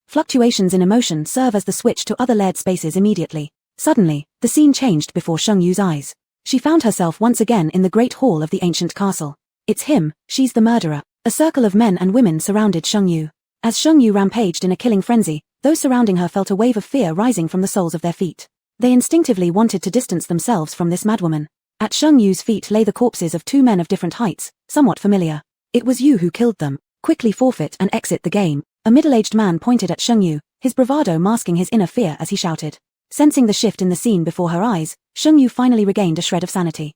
Fluctuations in emotion serve as the switch to other layered spaces immediately. Suddenly, the scene changed before Shang Yu's eyes. She found herself once again in the great hall of the ancient castle. It's him, she's the murderer. A circle of men and women surrounded Shang Yu. As Shang Yu rampaged in a killing frenzy, those surrounding her felt a wave of fear rising from the soles of their feet. They instinctively wanted to distance themselves from this madwoman. At Shang Yu's feet lay the corpses of two men of different heights, somewhat familiar. It was you who killed them. Quickly forfeit and exit the game. A middle-aged man pointed at Shang Yu, his bravado masking his inner fear as he shouted. Sensing the shift in the scene before her eyes, Shang Yu finally regained a shred of sanity.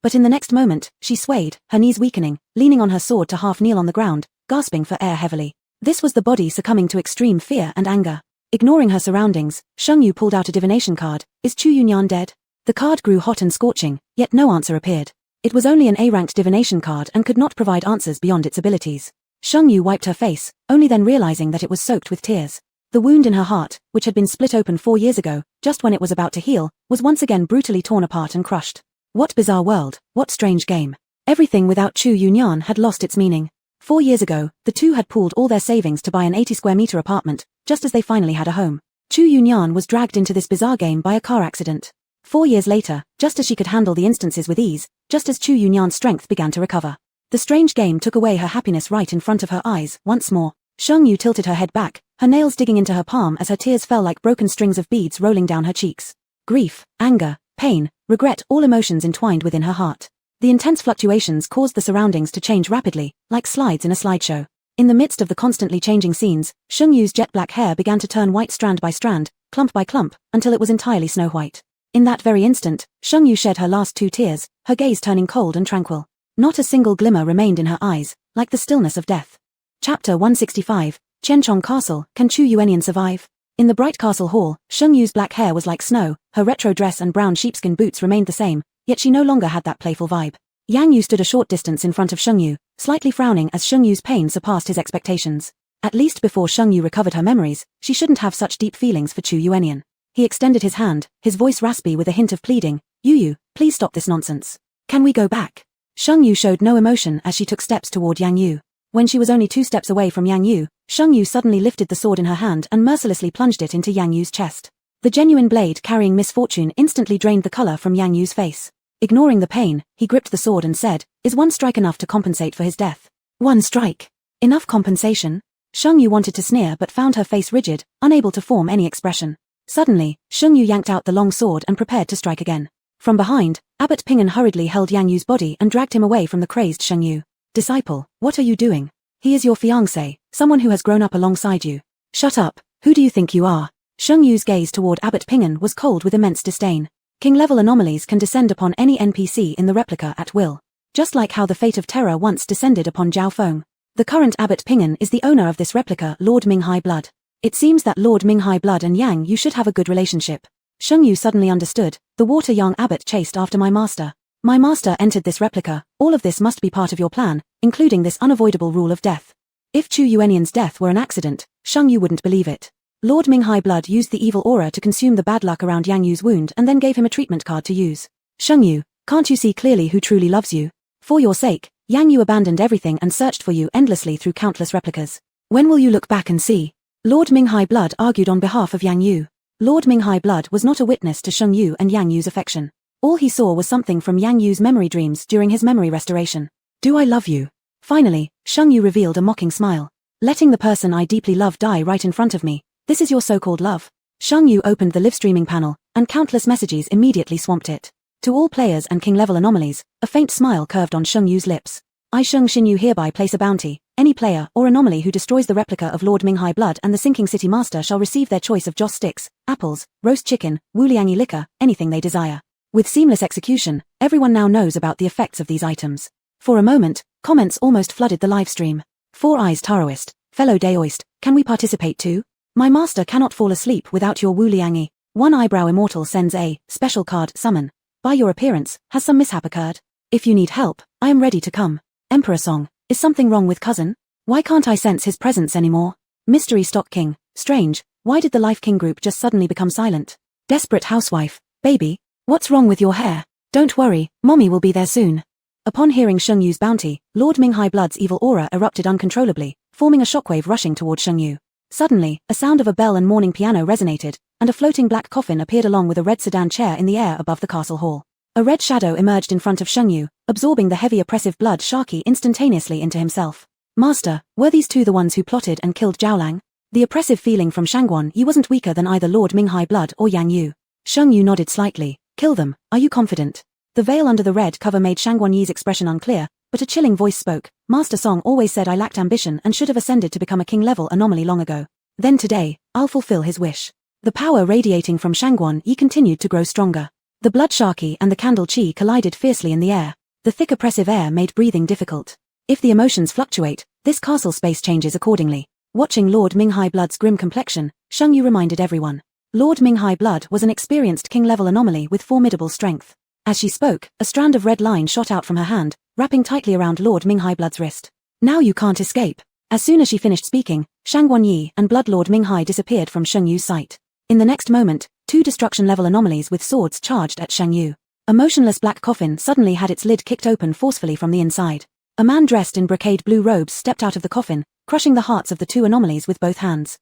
But in the next moment, she swayed, her knees weakening, leaning on her sword to half kneel on the ground, gasping for air heavily. This was the body succumbing to extreme fear and anger. Ignoring her surroundings, Shang Yu pulled out a divination card. Is Chu Yunyan dead? The card grew hot and scorching, yet no answer appeared. It was only an A-ranked divination card and could not provide answers beyond its abilities. Shang Yu wiped her face, only then realizing that it was soaked with tears. The wound in her heart, which had been split open 4 years ago, just when it was about to heal, was once again brutally torn apart and crushed. What bizarre world, what strange game. Everything without Chu Yunyan had lost its meaning. 4 years ago, the two had pooled all their savings to buy an 80-square-meter apartment, just as they finally had a home. Chu Yunyan was dragged into this bizarre game by a car accident. 4 years later, just as she could handle the instances with ease, just as Chu Yunyan's strength began to recover, the strange game took away her happiness right in front of her eyes, once more. Sheng Yu tilted her head back, her nails digging into her palm as her tears fell like broken strings of beads rolling down her cheeks. Grief, anger, pain, regret, all emotions entwined within her heart. The intense fluctuations caused the surroundings to change rapidly, like slides in a slideshow. In the midst of the constantly changing scenes, Sheng Yu's jet black hair began to turn white strand by strand, clump by clump, until it was entirely snow white. In that very instant, Sheng Yu shed her last 2 tears, her gaze turning cold and tranquil. Not a single glimmer remained in her eyes, like the stillness of death. Chapter 165, Qianchong Castle, Can Chu Yuanian survive? In the bright castle hall, Sheng Yu's black hair was like snow, her retro dress and brown sheepskin boots remained the same, yet she no longer had that playful vibe. Yang Yu stood a short distance in front of Sheng Yu, slightly frowning as Sheng Yu's pain surpassed his expectations. At least before Sheng Yu recovered her memories, she shouldn't have such deep feelings for Chu Yuanian. He extended his hand, his voice raspy with a hint of pleading. Yu, please stop this nonsense. Can we go back? Sheng Yu showed no emotion as she took steps toward Yang Yu. When she was only 2 steps away from Yang Yu, Sheng Yu suddenly lifted the sword in her hand and mercilessly plunged it into Yang Yu's chest. The genuine blade carrying misfortune instantly drained the color from Yang Yu's face. Ignoring the pain, he gripped the sword and said, "Is 1 strike enough to compensate for his death?" 1 strike? Enough compensation? Sheng Yu wanted to sneer but found her face rigid, unable to form any expression. Suddenly, Sheng Yu yanked out the long sword and prepared to strike again. From behind, Abbot Pingen hurriedly held Yang Yu's body and dragged him away from the crazed Sheng Yu. "Disciple, what are you doing? He is your fiancé, someone who has grown up alongside you." "Shut up, who do you think you are?" Sheng Yu's gaze toward Abbot Pingen was cold with immense disdain. King-level anomalies can descend upon any NPC in the replica at will. Just like how the fate of terror once descended upon Zhao Feng. The current Abbot Pingen is the owner of this replica, Lord Minghai Blood. It seems that Lord Minghai Blood and Yang Yu should have a good relationship. Sheng Yu suddenly understood. The water young abbot chased after my master. My master entered this replica. All of this must be part of your plan, including this unavoidable rule of death. If Chu Yuanian's death were an accident, Sheng Yu wouldn't believe it. Lord Minghai Blood used the evil aura to consume the bad luck around Yang Yu's wound and then gave him a treatment card to use. Sheng Yu, can't you see clearly who truly loves you? For your sake, Yang Yu abandoned everything and searched for you endlessly through countless replicas. When will you look back and see? Lord Minghai Blood argued on behalf of Yang Yu. Lord Minghai Blood was not a witness to Sheng Yu and Yang Yu's affection. All he saw was something from Yang Yu's memory dreams during his memory restoration. Do I love you? Finally, Sheng Yu revealed a mocking smile. Letting the person I deeply love die right in front of me. This is your so-called love? Sheng Yu opened the live streaming panel, and countless messages immediately swamped it. To all players and king-level anomalies, a faint smile curved on Sheng Yu's lips. I Sheng Xinyu hereby place a bounty. Any player or anomaly who destroys the replica of Lord Minghai Blood and the Sinking City Master shall receive their choice of joss sticks, apples, roast chicken, wuliangi liquor, anything they desire. With seamless execution, everyone now knows about the effects of these items. For a moment, comments almost flooded the livestream. Four Eyes Taoist, fellow Daoist, can we participate too? My master cannot fall asleep without your wuliangi. One Eyebrow Immortal sends a special card summon. By your appearance, has some mishap occurred? If you need help, I am ready to come. Emperor Song, is something wrong with cousin? Why can't I sense his presence anymore? Mystery Stock King, strange, why did the Life King group just suddenly become silent? Desperate Housewife, baby, what's wrong with your hair? Don't worry, mommy will be there soon. Upon hearing Sheng Yu's bounty, Lord Minghai Blood's evil aura erupted uncontrollably, forming a shockwave rushing toward Sheng Yu. Suddenly, a sound of a bell and morning piano resonated, and a floating black coffin appeared along with a red sedan chair in the air above the castle hall. A red shadow emerged in front of Sheng Yu, absorbing the heavy oppressive blood Sharky instantaneously into himself. Master, were these two the ones who plotted and killed Zhaolang? The oppressive feeling from Shangguan Yi wasn't weaker than either Lord Minghai Blood or Yang Yu. Sheng Yu nodded slightly. Kill them, are you confident? The veil under the red cover made Shangguan Yi's expression unclear, but a chilling voice spoke. Master Song always said I lacked ambition and should have ascended to become a king-level anomaly long ago. Then today, I'll fulfill his wish. The power radiating from Shangguan Yi continued to grow stronger. The blood Sharky and the candle Chi collided fiercely in the air. The thick oppressive air made breathing difficult. If the emotions fluctuate, this castle space changes accordingly. Watching Lord Minghai Blood's grim complexion, Sheng Yu reminded everyone. Lord Minghai Blood was an experienced king-level anomaly with formidable strength. As she spoke, a strand of red line shot out from her hand, wrapping tightly around Lord Minghai Blood's wrist. Now you can't escape. As soon as she finished speaking, Shangguan Yi and Blood Lord Minghai disappeared from Sheng Yu's sight. In the next moment, two destruction-level anomalies with swords charged at Sheng Yu. A motionless black coffin suddenly had its lid kicked open forcefully from the inside. A man dressed in brocade blue robes stepped out of the coffin, crushing the hearts of the two anomalies with both hands.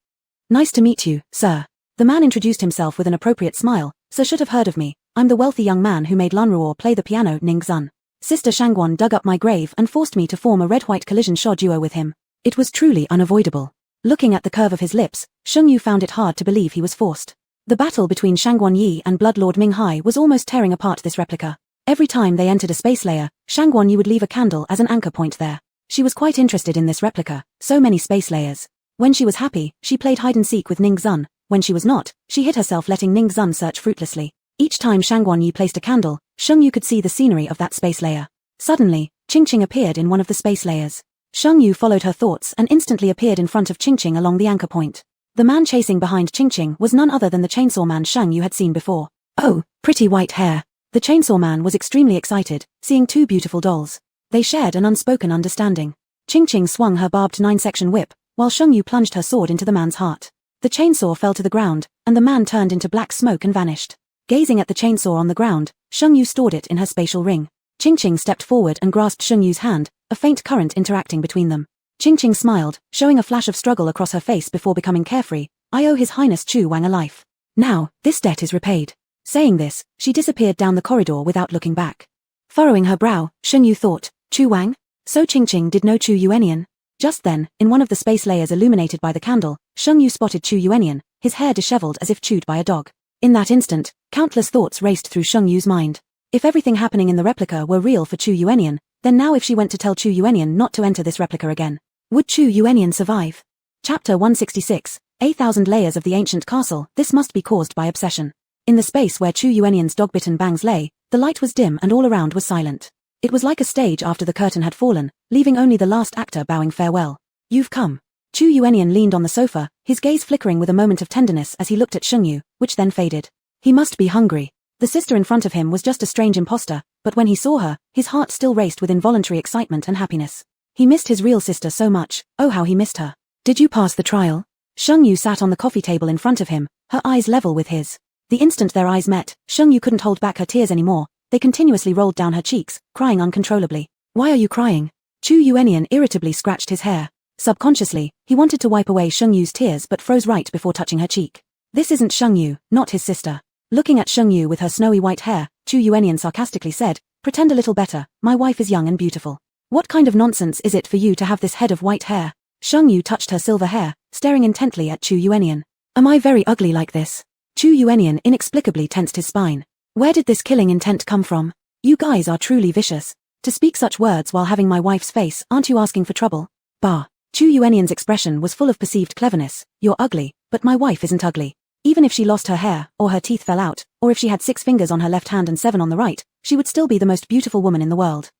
Nice to meet you, sir. The man introduced himself with an appropriate smile. Sir should have heard of me. I'm the wealthy young man who made Lanruo play the piano, Ningxun. Sister Shangguan dug up my grave and forced me to form a red-white collision Sha duo with him. It was truly unavoidable. Looking at the curve of his lips, Shengyu found it hard to believe he was forced. The battle between Shangguan Yi and Bloodlord Minghai was almost tearing apart this replica. Every time they entered a space layer, Shangguan Yi would leave a candle as an anchor point there. She was quite interested in this replica, so many space layers. When she was happy, she played hide-and-seek with Ningxun. When she was not, she hid herself letting Ningxun search fruitlessly. Each time Shangguan Yi placed a candle, Shengyu could see the scenery of that space layer. Suddenly, Qingqing appeared in one of the space layers. Shengyu followed her thoughts and instantly appeared in front of Qingqing along the anchor point. The man chasing behind Qingqing was none other than the chainsaw man Shengyu had seen before. Oh, pretty white hair. The chainsaw man was extremely excited, seeing two beautiful dolls. They shared an unspoken understanding. Qingqing swung her barbed 9-section whip, while Shengyu plunged her sword into the man's heart. The chainsaw fell to the ground, and the man turned into black smoke and vanished. Gazing at the chainsaw on the ground, Shengyu stored it in her spatial ring. Qingqing stepped forward and grasped Shengyu's hand, a faint current interacting between them. Qingqing smiled, showing a flash of struggle across her face before becoming carefree. I owe His Highness Chu Wang a life. Now, this debt is repaid. Saying this, she disappeared down the corridor without looking back. Furrowing her brow, Shengyu thought, Chu Wang? So Qingqing did know Chu Yuanian. Just then, in one of the space layers illuminated by the candle, Shengyu spotted Chu Yuanian, his hair disheveled as if chewed by a dog. In that instant, countless thoughts raced through Shengyu's mind. If everything happening in the replica were real for Chu Yuanian, then now if she went to tell Chu Yuanian not to enter this replica again, would Chu Yuanian survive? Chapter 166, 8,000 Layers of the Ancient Castle. This must be caused by obsession. In the space where Chu Yuanian's dog-bitten bangs lay, the light was dim and all around was silent. It was like a stage after the curtain had fallen, leaving only the last actor bowing farewell. You've come. Chu Yuanian leaned on the sofa, his gaze flickering with a moment of tenderness as he looked at Shengyu, which then faded. He must be hungry. The sister in front of him was just a strange imposter, but when he saw her, his heart still raced with involuntary excitement and happiness. He missed his real sister so much. Oh, how he missed her. Did you pass the trial? Shengyu sat on the coffee table in front of him, her eyes level with his. The instant their eyes met, Shengyu couldn't hold back her tears anymore. They continuously rolled down her cheeks, crying uncontrollably. Why are you crying? Chu Yuanian irritably scratched his hair. Subconsciously, he wanted to wipe away Shengyu's tears but froze right before touching her cheek. This isn't Shengyu, not his sister. Looking at Shengyu with her snowy white hair, Chu Yuanian sarcastically said, pretend a little better, my wife is young and beautiful. What kind of nonsense is it for you to have this head of white hair? Shengyu touched her silver hair, staring intently at Chu Yuanian. Am I very ugly like this? Chu Yuanian inexplicably tensed his spine. Where did this killing intent come from? You guys are truly vicious. To speak such words while having my wife's face, aren't you asking for trouble? Bah. Chu Yuanian's expression was full of perceived cleverness. You're ugly, but my wife isn't ugly. Even if she lost her hair, or her teeth fell out, or if she had 6 fingers on her left hand and 7 on the right, she would still be the most beautiful woman in the world.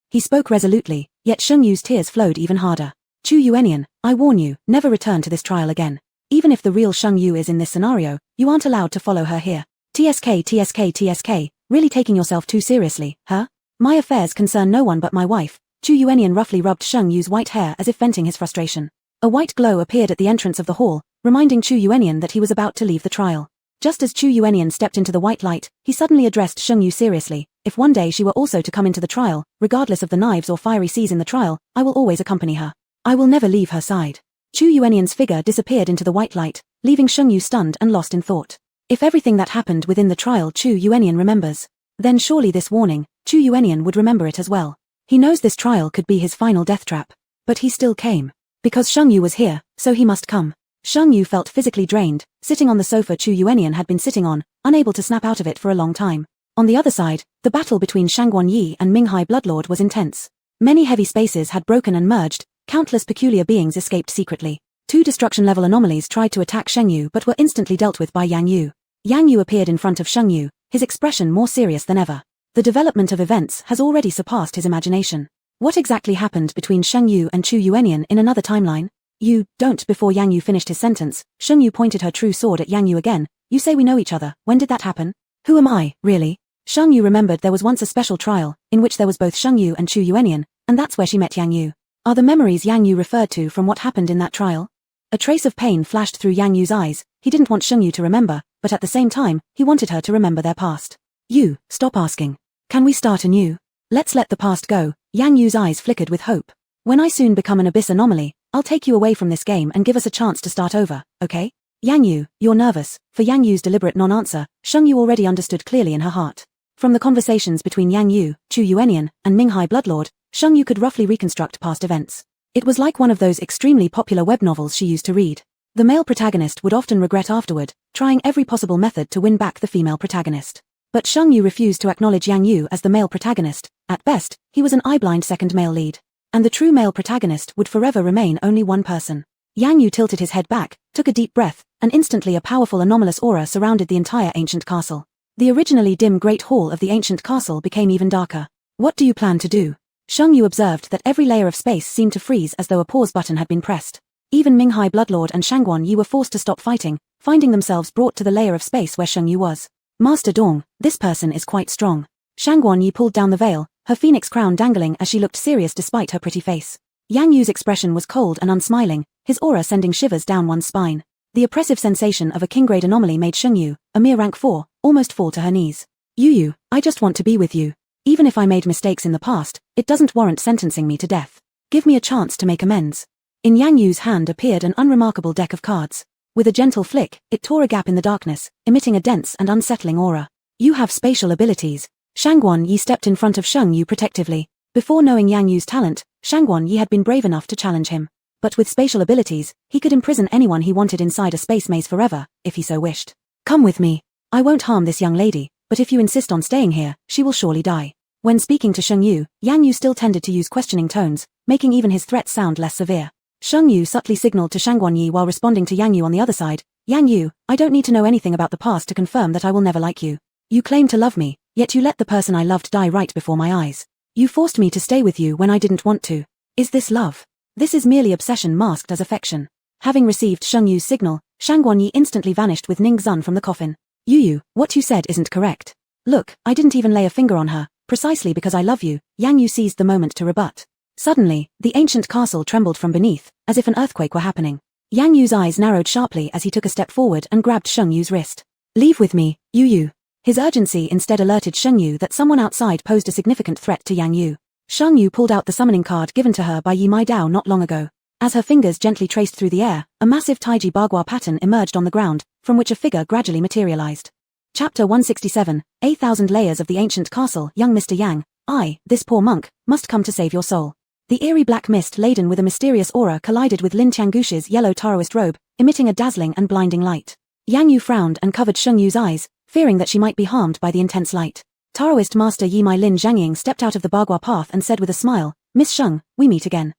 He spoke resolutely, yet Shengyu's tears flowed even harder. Chu Yuanian, I warn you, never return to this trial again. Even if the real Shengyu is in this scenario, you aren't allowed to follow her here. TSK, really taking yourself too seriously, huh? My affairs concern no one but my wife. Chu Yuanian roughly rubbed Shengyu's white hair as if venting his frustration. A white glow appeared at the entrance of the hall, reminding Chu Yuanian that he was about to leave the trial. Just as Chu Yuanian stepped into the white light, he suddenly addressed Shengyu seriously. If one day she were also to come into the trial, regardless of the knives or fiery seas in the trial, I will always accompany her. I will never leave her side. Chu Yuanian's figure disappeared into the white light, leaving Shengyu stunned and lost in thought. If everything that happened within the trial Chu Yuanian remembers, then surely this warning, Chu Yuanian would remember it as well. He knows this trial could be his final death trap. But he still came. Because Shengyu was here, so he must come. Shengyu felt physically drained, sitting on the sofa Chu Yuanian had been sitting on, unable to snap out of it for a long time. On the other side, the battle between Shangguan Yi and Minghai Bloodlord was intense. Many heavy spaces had broken and merged, countless peculiar beings escaped secretly. 2 destruction-level anomalies tried to attack Shengyu but were instantly dealt with by Yang Yu. Yang Yu appeared in front of Shengyu, his expression more serious than ever. The development of events has already surpassed his imagination. What exactly happened between Shengyu and Chu Yuanian in another timeline? You don't. Before Yang Yu finished his sentence, Shengyu pointed her true sword at Yang Yu again. You say we know each other. When did that happen? Who am I, really? Shengyu remembered there was once a special trial, in which there was both Shengyu and Chu Yuanian, and that's where she met Yang Yu. Are the memories Yang Yu referred to from what happened in that trial? A trace of pain flashed through Yang Yu's eyes. He didn't want Shengyu to remember, but at the same time, he wanted her to remember their past. You, stop asking. Can we start anew? Let's let the past go. Yang Yu's eyes flickered with hope. When I soon become an abyss anomaly, I'll take you away from this game and give us a chance to start over, okay? Yang Yu, you're nervous. For Yang Yu's deliberate non-answer, Sheng Yu already understood clearly in her heart. From the conversations between Yang Yu, Chu Yuenian, and Ming Hai Bloodlord, Sheng Yu could roughly reconstruct past events. It was like one of those extremely popular web novels she used to read. The male protagonist would often regret afterward, trying every possible method to win back the female protagonist. But Sheng Yu refused to acknowledge Yang Yu as the male protagonist. At best, he was an eye-blind second male lead. And the true male protagonist would forever remain only one person. Yang Yu tilted his head back, took a deep breath, and instantly a powerful anomalous aura surrounded the entire ancient castle. The originally dim great hall of the ancient castle became even darker. What do you plan to do? Sheng Yu observed that every layer of space seemed to freeze as though a pause button had been pressed. Even Ming Hai Bloodlord and Shangguan Yi were forced to stop fighting, finding themselves brought to the layer of space where Sheng Yu was. Master Dong, this person is quite strong. Shangguan Yi pulled down the veil, her phoenix crown dangling as she looked serious despite her pretty face. Yang Yu's expression was cold and unsmiling, his aura sending shivers down one's spine. The oppressive sensation of a king-grade anomaly made Sheng Yu, a mere rank 4, almost fall to her knees. Yu, I just want to be with you. Even if I made mistakes in the past, it doesn't warrant sentencing me to death. Give me a chance to make amends. In Yang Yu's hand appeared an unremarkable deck of cards. With a gentle flick, it tore a gap in the darkness, emitting a dense and unsettling aura. You have spatial abilities. Shangguan Yi stepped in front of Sheng Yu protectively. Before knowing Yang Yu's talent, Shangguan Yi had been brave enough to challenge him. But with spatial abilities, he could imprison anyone he wanted inside a space maze forever, if he so wished. Come with me. I won't harm this young lady, but if you insist on staying here, she will surely die. When speaking to Sheng Yu, Yang Yu still tended to use questioning tones, making even his threats sound less severe. Sheng Yu subtly signaled to Shangguan Yi while responding to Yang Yu on the other side. Yang Yu, I don't need to know anything about the past to confirm that I will never like you. You claim to love me, yet you let the person I loved die right before my eyes. You forced me to stay with you when I didn't want to. Is this love? This is merely obsession masked as affection. Having received Sheng Yu's signal, Shangguan Yi instantly vanished with Ning Zun from the coffin. Yu, what you said isn't correct. Look, I didn't even lay a finger on her, precisely because I love you. Yang Yu seized the moment to rebut. Suddenly, the ancient castle trembled from beneath, as if an earthquake were happening. Yang Yu's eyes narrowed sharply as he took a step forward and grabbed Sheng Yu's wrist. Leave with me, Yu. His urgency instead alerted Sheng Yu that someone outside posed a significant threat to Yang Yu. Sheng Yu pulled out the summoning card given to her by Yi Mai Dao not long ago. As her fingers gently traced through the air, a massive Taiji Bagua pattern emerged on the ground, from which a figure gradually materialized. Chapter 167, 8,000 Layers of the Ancient Castle. Young Mr. Yang, I, this poor monk, must come to save your soul. The eerie black mist laden with a mysterious aura collided with Lin Tiangush's yellow Taoist robe, emitting a dazzling and blinding light. Yang Yu frowned and covered Sheng Yu's eyes, fearing that she might be harmed by the intense light. Taoist master Yi Mai Lin Zhangying stepped out of the Bagua path and said with a smile, Miss Sheng, we meet again.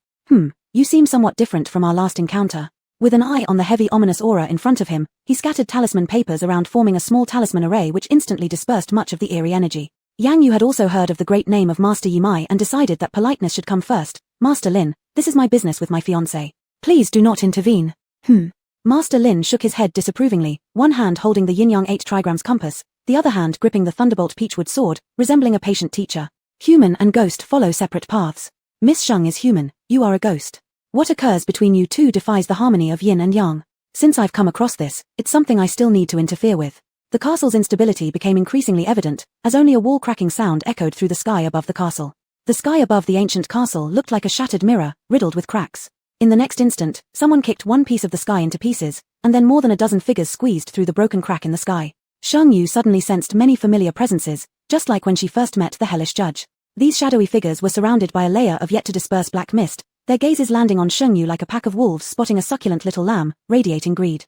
You seem somewhat different from our last encounter. With an eye on the heavy ominous aura in front of him, he scattered talisman papers around forming a small talisman array which instantly dispersed much of the eerie energy. Yang Yu had also heard of the great name of Master Yi Mai and decided that politeness should come first. Master Lin, this is my business with my fiancé. Please do not intervene. Master Lin shook his head disapprovingly, one hand holding the Yin-Yang 8 trigrams compass, the other hand gripping the Thunderbolt Peachwood sword, resembling a patient teacher. Human and ghost follow separate paths. Miss Sheng is human, you are a ghost. What occurs between you two defies the harmony of yin and yang. Since I've come across this, it's something I still need to interfere with. The castle's instability became increasingly evident, as only a wall-cracking sound echoed through the sky above the castle. The sky above the ancient castle looked like a shattered mirror, riddled with cracks. In the next instant, someone kicked one piece of the sky into pieces, and then more than a dozen figures squeezed through the broken crack in the sky. Sheng Yu suddenly sensed many familiar presences, just like when she first met the hellish judge. These shadowy figures were surrounded by a layer of yet-to-disperse black mist, their gazes landing on Sheng Yu like a pack of wolves spotting a succulent little lamb, radiating greed.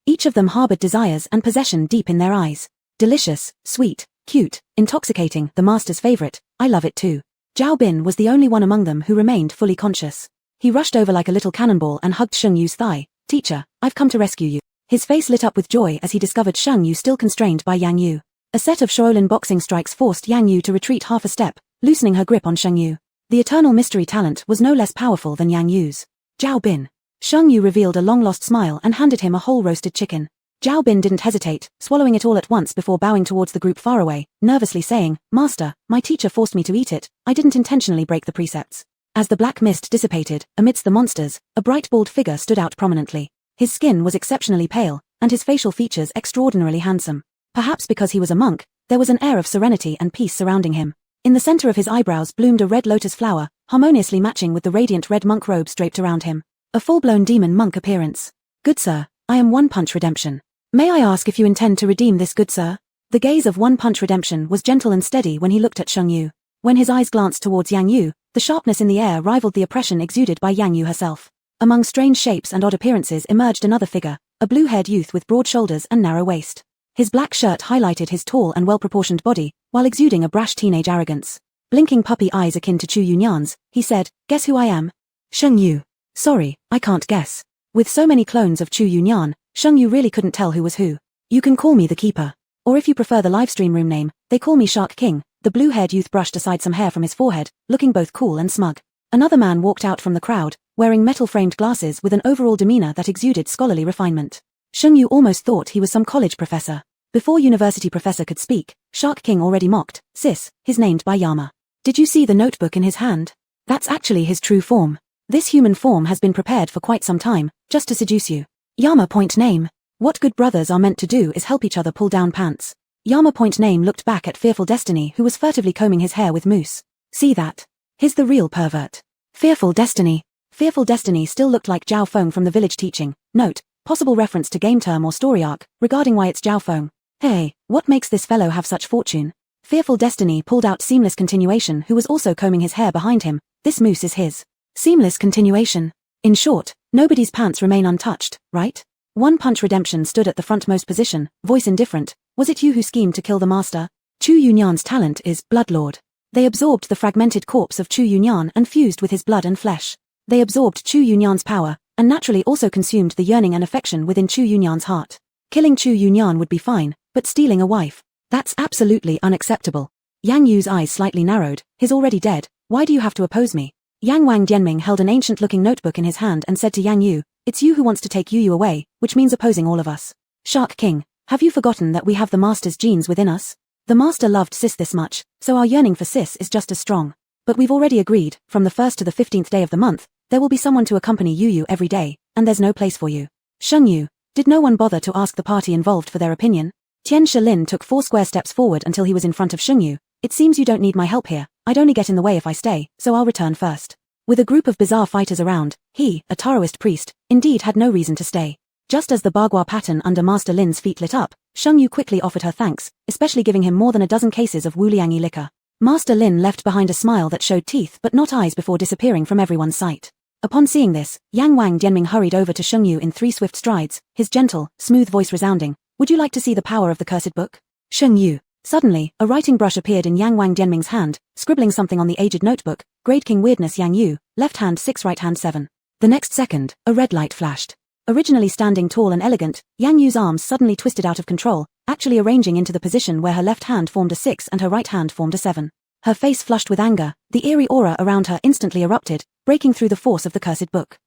Each of them harbored desires and possession deep in their eyes. Delicious, sweet, cute, intoxicating, the master's favorite, I love it too. Zhao Bin was the only one among them who remained fully conscious. He rushed over like a little cannonball and hugged Sheng Yu's thigh. Teacher, I've come to rescue you. His face lit up with joy as he discovered Sheng Yu still constrained by Yang Yu. A set of Shaolin boxing strikes forced Yang Yu to retreat half a step, loosening her grip on Sheng Yu. The eternal mystery talent was no less powerful than Yang Yu's. Zhao Bin. Sheng Yu revealed a long-lost smile and handed him a whole roasted chicken. Zhao Bin didn't hesitate, swallowing it all at once before bowing towards the group far away, nervously saying, Master, my teacher forced me to eat it, I didn't intentionally break the precepts. As the black mist dissipated, amidst the monsters, a bright bald figure stood out prominently. His skin was exceptionally pale, and his facial features extraordinarily handsome. Perhaps because he was a monk, there was an air of serenity and peace surrounding him. In the center of his eyebrows bloomed a red lotus flower, harmoniously matching with the radiant red monk robes draped around him. A full-blown demon monk appearance. Good sir, I am One Punch Redemption. May I ask if you intend to redeem this, good sir? The gaze of One Punch Redemption was gentle and steady when he looked at Sheng Yu. When his eyes glanced towards Yang Yu, the sharpness in the air rivaled the oppression exuded by Yang Yu herself. Among strange shapes and odd appearances emerged another figure, a blue-haired youth with broad shoulders and narrow waist. His black shirt highlighted his tall and well-proportioned body, while exuding a brash teenage arrogance. Blinking puppy eyes akin to Chu Yunyan's, he said, "Guess who I am?" Sheng Yu. Sorry, I can't guess. With so many clones of Chu Yunyan, Sheng Yu really couldn't tell who was who. You can call me the Keeper. Or if you prefer the livestream room name, they call me Shark King. The blue-haired youth brushed aside some hair from his forehead, looking both cool and smug. Another man walked out from the crowd, wearing metal-framed glasses with an overall demeanor that exuded scholarly refinement. Sheng Yu almost thought he was some college professor. Before university professor could speak, Shark King already mocked, "Sis, he's named by Yama. Did you see the notebook in his hand? That's actually his true form. This human form has been prepared for quite some time, just to seduce you. Yama point name. What good brothers are meant to do is help each other pull down pants." Yama point name looked back at Fearful Destiny, who was furtively combing his hair with mousse. See that? He's the real pervert. Fearful Destiny. Fearful Destiny still looked like Jiao Feng from the village teaching. Note, possible reference to game term or story arc, regarding why it's Jiao Feng. Hey, what makes this fellow have such fortune? Fearful Destiny pulled out Seamless Continuation, who was also combing his hair behind him. This mousse is his. Seamless Continuation. In short, nobody's pants remain untouched, right? One Punch Redemption stood at the frontmost position, voice indifferent. Was it you who schemed to kill the master? Chu Yunyan's talent is Bloodlord. They absorbed the fragmented corpse of Chu Yunyan and fused with his blood and flesh. They absorbed Chu Yunyan's power, and naturally also consumed the yearning and affection within Chu Yunyan's heart. Killing Chu Yunyan would be fine, but stealing a wife? That's absolutely unacceptable. Yang Yu's eyes slightly narrowed. He's already dead. Why do you have to oppose me? Yang Wang Dianming held an ancient-looking notebook in his hand and said to Yang Yu, "It's you who wants to take Yu away, which means opposing all of us. Shark King, have you forgotten that we have the Master's genes within us? The Master loved Sis this much, so our yearning for Sis is just as strong. But we've already agreed, from the 1st to the 15th day of the month, there will be someone to accompany Yu every day, and there's no place for you." Sheng Yu, did no one bother to ask the party involved for their opinion? Tian Shalin took 4 square steps forward until he was in front of Sheng Yu. "It seems you don't need my help here. I'd only get in the way if I stay, so I'll return first." With a group of bizarre fighters around, he, a Taoist priest, indeed had no reason to stay. Just as the Bagua pattern under Master Lin's feet lit up, Sheng Yu quickly offered her thanks, especially giving him more than a dozen cases of Wuliangi liquor. Master Lin left behind a smile that showed teeth but not eyes before disappearing from everyone's sight. Upon seeing this, Yang Wang Dianming hurried over to Sheng Yu in 3 swift strides, his gentle, smooth voice resounding. "Would you like to see the power of the cursed book?" Sheng Yu. Suddenly, a writing brush appeared in Yang Wang Dianming's hand, scribbling something on the aged notebook. Grade King Weirdness Yang Yu, left hand 6 right hand 7. The next second, a red light flashed. Originally standing tall and elegant, Yang Yu's arms suddenly twisted out of control, actually arranging into the position where her left hand formed a 6 and her right hand formed a 7. Her face flushed with anger, the eerie aura around her instantly erupted, breaking through the force of the cursed book.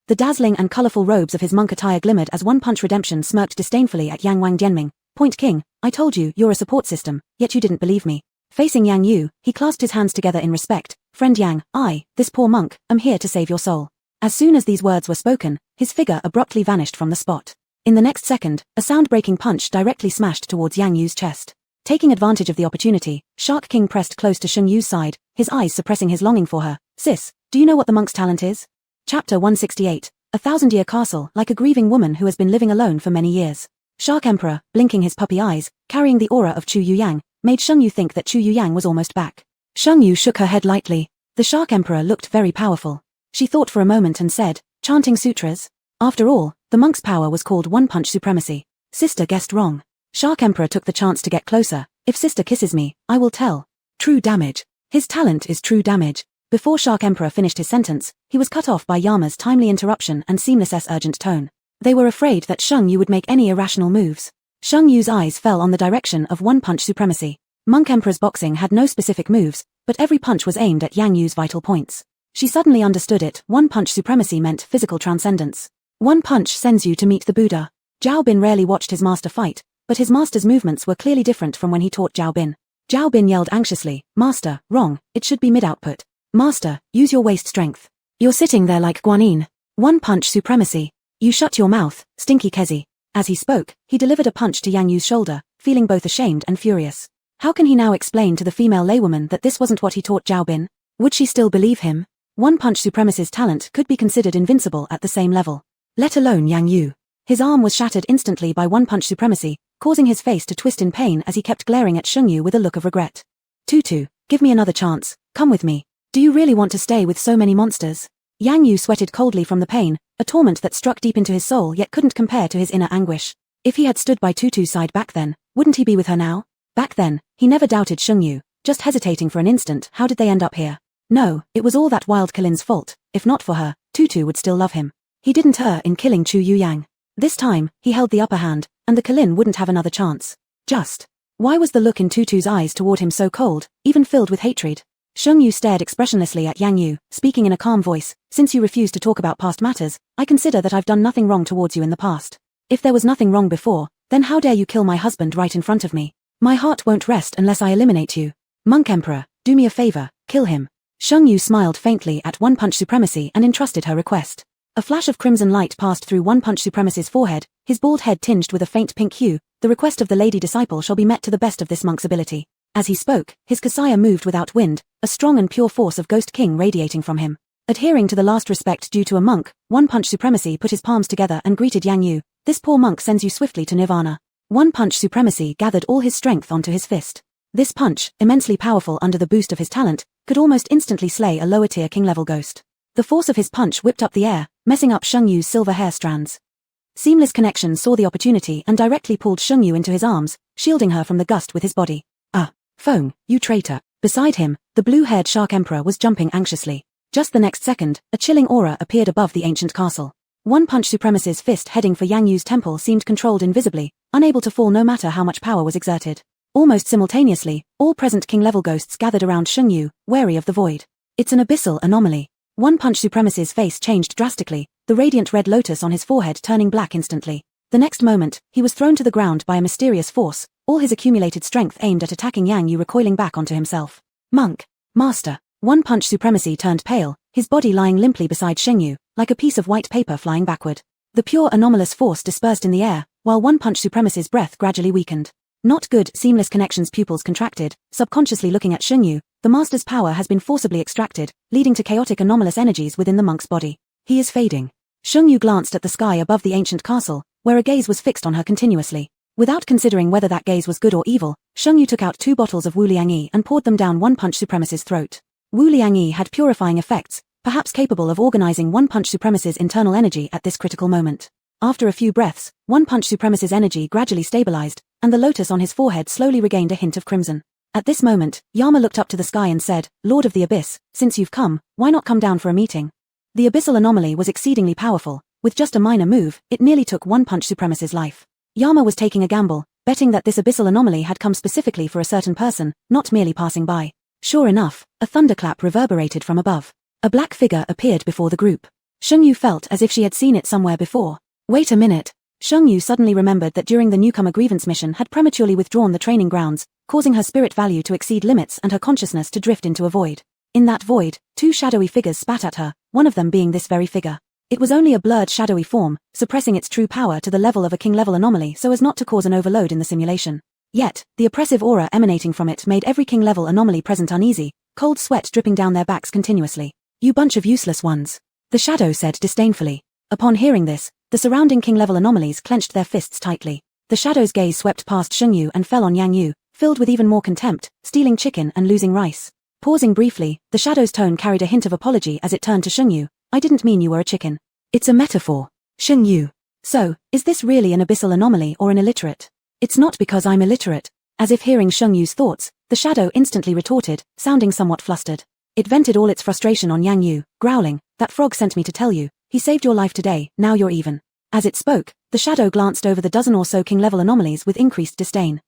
The dazzling and colorful robes of his monk attire glimmered as One Punch Redemption smirked disdainfully at Yang Wang Dianming. "Point King, I told you, you're a support system, yet you didn't believe me." Facing Yang Yu, he clasped his hands together in respect. "Friend Yang, I, this poor monk, am here to save your soul." As soon as these words were spoken, his figure abruptly vanished from the spot. In the next second, a sound-breaking punch directly smashed towards Yang Yu's chest. Taking advantage of the opportunity, Shark King pressed close to Sheng Yu's side, his eyes suppressing his longing for her. "Sis, do you know what the monk's talent is?" Chapter 168, A Thousand-Year Castle, like a grieving woman who has been living alone for many years. Shark Emperor, blinking his puppy eyes, carrying the aura of Chu Yuyang, made Sheng Yu think that Chu Yuyang was almost back. Sheng Yu shook her head lightly. The Shark Emperor looked very powerful. She thought for a moment and said, "Chanting sutras?" After all, the monk's power was called One Punch Supremacy. Sister guessed wrong. Shark Emperor took the chance to get closer. "If sister kisses me, I will tell." True damage. His talent is true damage. Before Shark Emperor finished his sentence, he was cut off by Yama's timely interruption and Seamless's urgent tone. They were afraid that Sheng Yu would make any irrational moves. Sheng Yu's eyes fell on the direction of One Punch Supremacy. Monk Emperor's boxing had no specific moves, but every punch was aimed at Yang Yu's vital points. She suddenly understood it. One Punch Supremacy meant physical transcendence. One punch sends you to meet the Buddha. Zhao Bin rarely watched his master fight, but his master's movements were clearly different from when he taught Zhao Bin. Zhao Bin yelled anxiously, "Master, wrong, it should be mid-output. Master, use your waist strength. You're sitting there like Guanyin. One Punch Supremacy. You shut your mouth, Stinky Kezi." As he spoke, he delivered a punch to Yang Yu's shoulder, feeling both ashamed and furious. How can he now explain to the female laywoman that this wasn't what he taught Zhao Bin? Would she still believe him? One Punch Supremacy's talent could be considered invincible at the same level. Let alone Yang Yu. His arm was shattered instantly by one-punch supremacy, causing his face to twist in pain as he kept glaring at Shengyu with a look of regret. Tutu, give me another chance, come with me. Do you really want to stay with so many monsters? Yang Yu sweated coldly from the pain, a torment that struck deep into his soul yet couldn't compare to his inner anguish. If he had stood by Tutu's side back then, wouldn't he be with her now? Back then, he never doubted Shengyu, just hesitating for an instant. How did they end up here? No, it was all that wild Kilin's fault. If not for her, Tutu would still love him. He didn't err in killing Chu Yuyang. This time, he held the upper hand, and the Kilin wouldn't have another chance. Just. Why was the look in Tutu's eyes toward him so cold, even filled with hatred? Shengyu stared expressionlessly at Yang Yu, speaking in a calm voice. Since you refuse to talk about past matters, I consider that I've done nothing wrong towards you in the past. If there was nothing wrong before, then how dare you kill my husband right in front of me? My heart won't rest unless I eliminate you. Monk Emperor, do me a favor, kill him. Shengyu smiled faintly at one-punch supremacy and entrusted her request. A flash of crimson light passed through one-punch supremacy's forehead, his bald head tinged with a faint pink hue. The request of the lady disciple shall be met to the best of this monk's ability. As he spoke, his kasaya moved without wind, a strong and pure force of Ghost King radiating from him. Adhering to the last respect due to a monk, one-punch supremacy put his palms together and greeted Yang Yu. This poor monk sends you swiftly to nirvana. One-punch supremacy gathered all his strength onto his fist. This punch, immensely powerful under the boost of his talent, could almost instantly slay a lower-tier king-level ghost. The force of his punch whipped up the air, messing up Shengyu's silver hair strands. Seamless Connection saw the opportunity and directly pulled Shengyu into his arms, shielding her from the gust with his body. Feng, you traitor. Beside him, the blue-haired Shark Emperor was jumping anxiously. Just the next second, a chilling aura appeared above the ancient castle. One-punch supremacy's fist heading for Yang Yu's temple seemed controlled invisibly, unable to fall no matter how much power was exerted. Almost simultaneously, all present king-level ghosts gathered around Shengyu, wary of the void. It's an abyssal anomaly. One-punch supremacy's face changed drastically, the radiant red lotus on his forehead turning black instantly. The next moment, he was thrown to the ground by a mysterious force, all his accumulated strength aimed at attacking Yang Yu recoiling back onto himself. Monk. Master. One-punch supremacy turned pale, his body lying limply beside Shengyu, like a piece of white paper flying backward. The pure anomalous force dispersed in the air, while one-punch supremacy's breath gradually weakened. Not good. Seamless Connection's pupils contracted, subconsciously looking at Shengyu. The master's power has been forcibly extracted, leading to chaotic anomalous energies within the monk's body. He is fading. Shengyu glanced at the sky above the ancient castle, where a gaze was fixed on her continuously. Without considering whether that gaze was good or evil, Shengyu took out 2 bottles of Wu Liangyi and poured them down one-punch supremacy's throat. Wu Liangyi had purifying effects, perhaps capable of organizing one-punch supremacy's internal energy at this critical moment. After a few breaths, one-punch supremacy's energy gradually stabilized, and the lotus on his forehead slowly regained a hint of crimson. At this moment, Yama looked up to the sky and said, Lord of the Abyss, since you've come, why not come down for a meeting? The abyssal anomaly was exceedingly powerful. With just a minor move, it nearly took one-punch supremacy's life. Yama was taking a gamble, betting that this abyssal anomaly had come specifically for a certain person, not merely passing by. Sure enough, a thunderclap reverberated from above. A black figure appeared before the group. Shengyu felt as if she had seen it somewhere before. Wait a minute. Shengyu suddenly remembered that during the newcomer grievance mission had prematurely withdrawn the training grounds, causing her spirit value to exceed limits and her consciousness to drift into a void. In that void, 2 shadowy figures spat at her, one of them being this very figure. It was only a blurred shadowy form, suppressing its true power to the level of a king-level anomaly so as not to cause an overload in the simulation. Yet, the oppressive aura emanating from it made every king-level anomaly present uneasy, cold sweat dripping down their backs continuously. You bunch of useless ones. The shadow said disdainfully. Upon hearing this, the surrounding king-level anomalies clenched their fists tightly. The shadow's gaze swept past Shengyu and fell on Yang Yu, filled with even more contempt, stealing chicken and losing rice. Pausing briefly, the shadow's tone carried a hint of apology as it turned to Shengyu. I didn't mean you were a chicken. It's a metaphor. Shengyu. So, is this really an abyssal anomaly or an illiterate? It's not because I'm illiterate. As if hearing Shengyu's thoughts, the shadow instantly retorted, sounding somewhat flustered. It vented all its frustration on Yang Yu, growling, that frog sent me to tell you, he saved your life today, now you're even. As it spoke, the shadow glanced over the dozen or so king-level anomalies with increased disdain.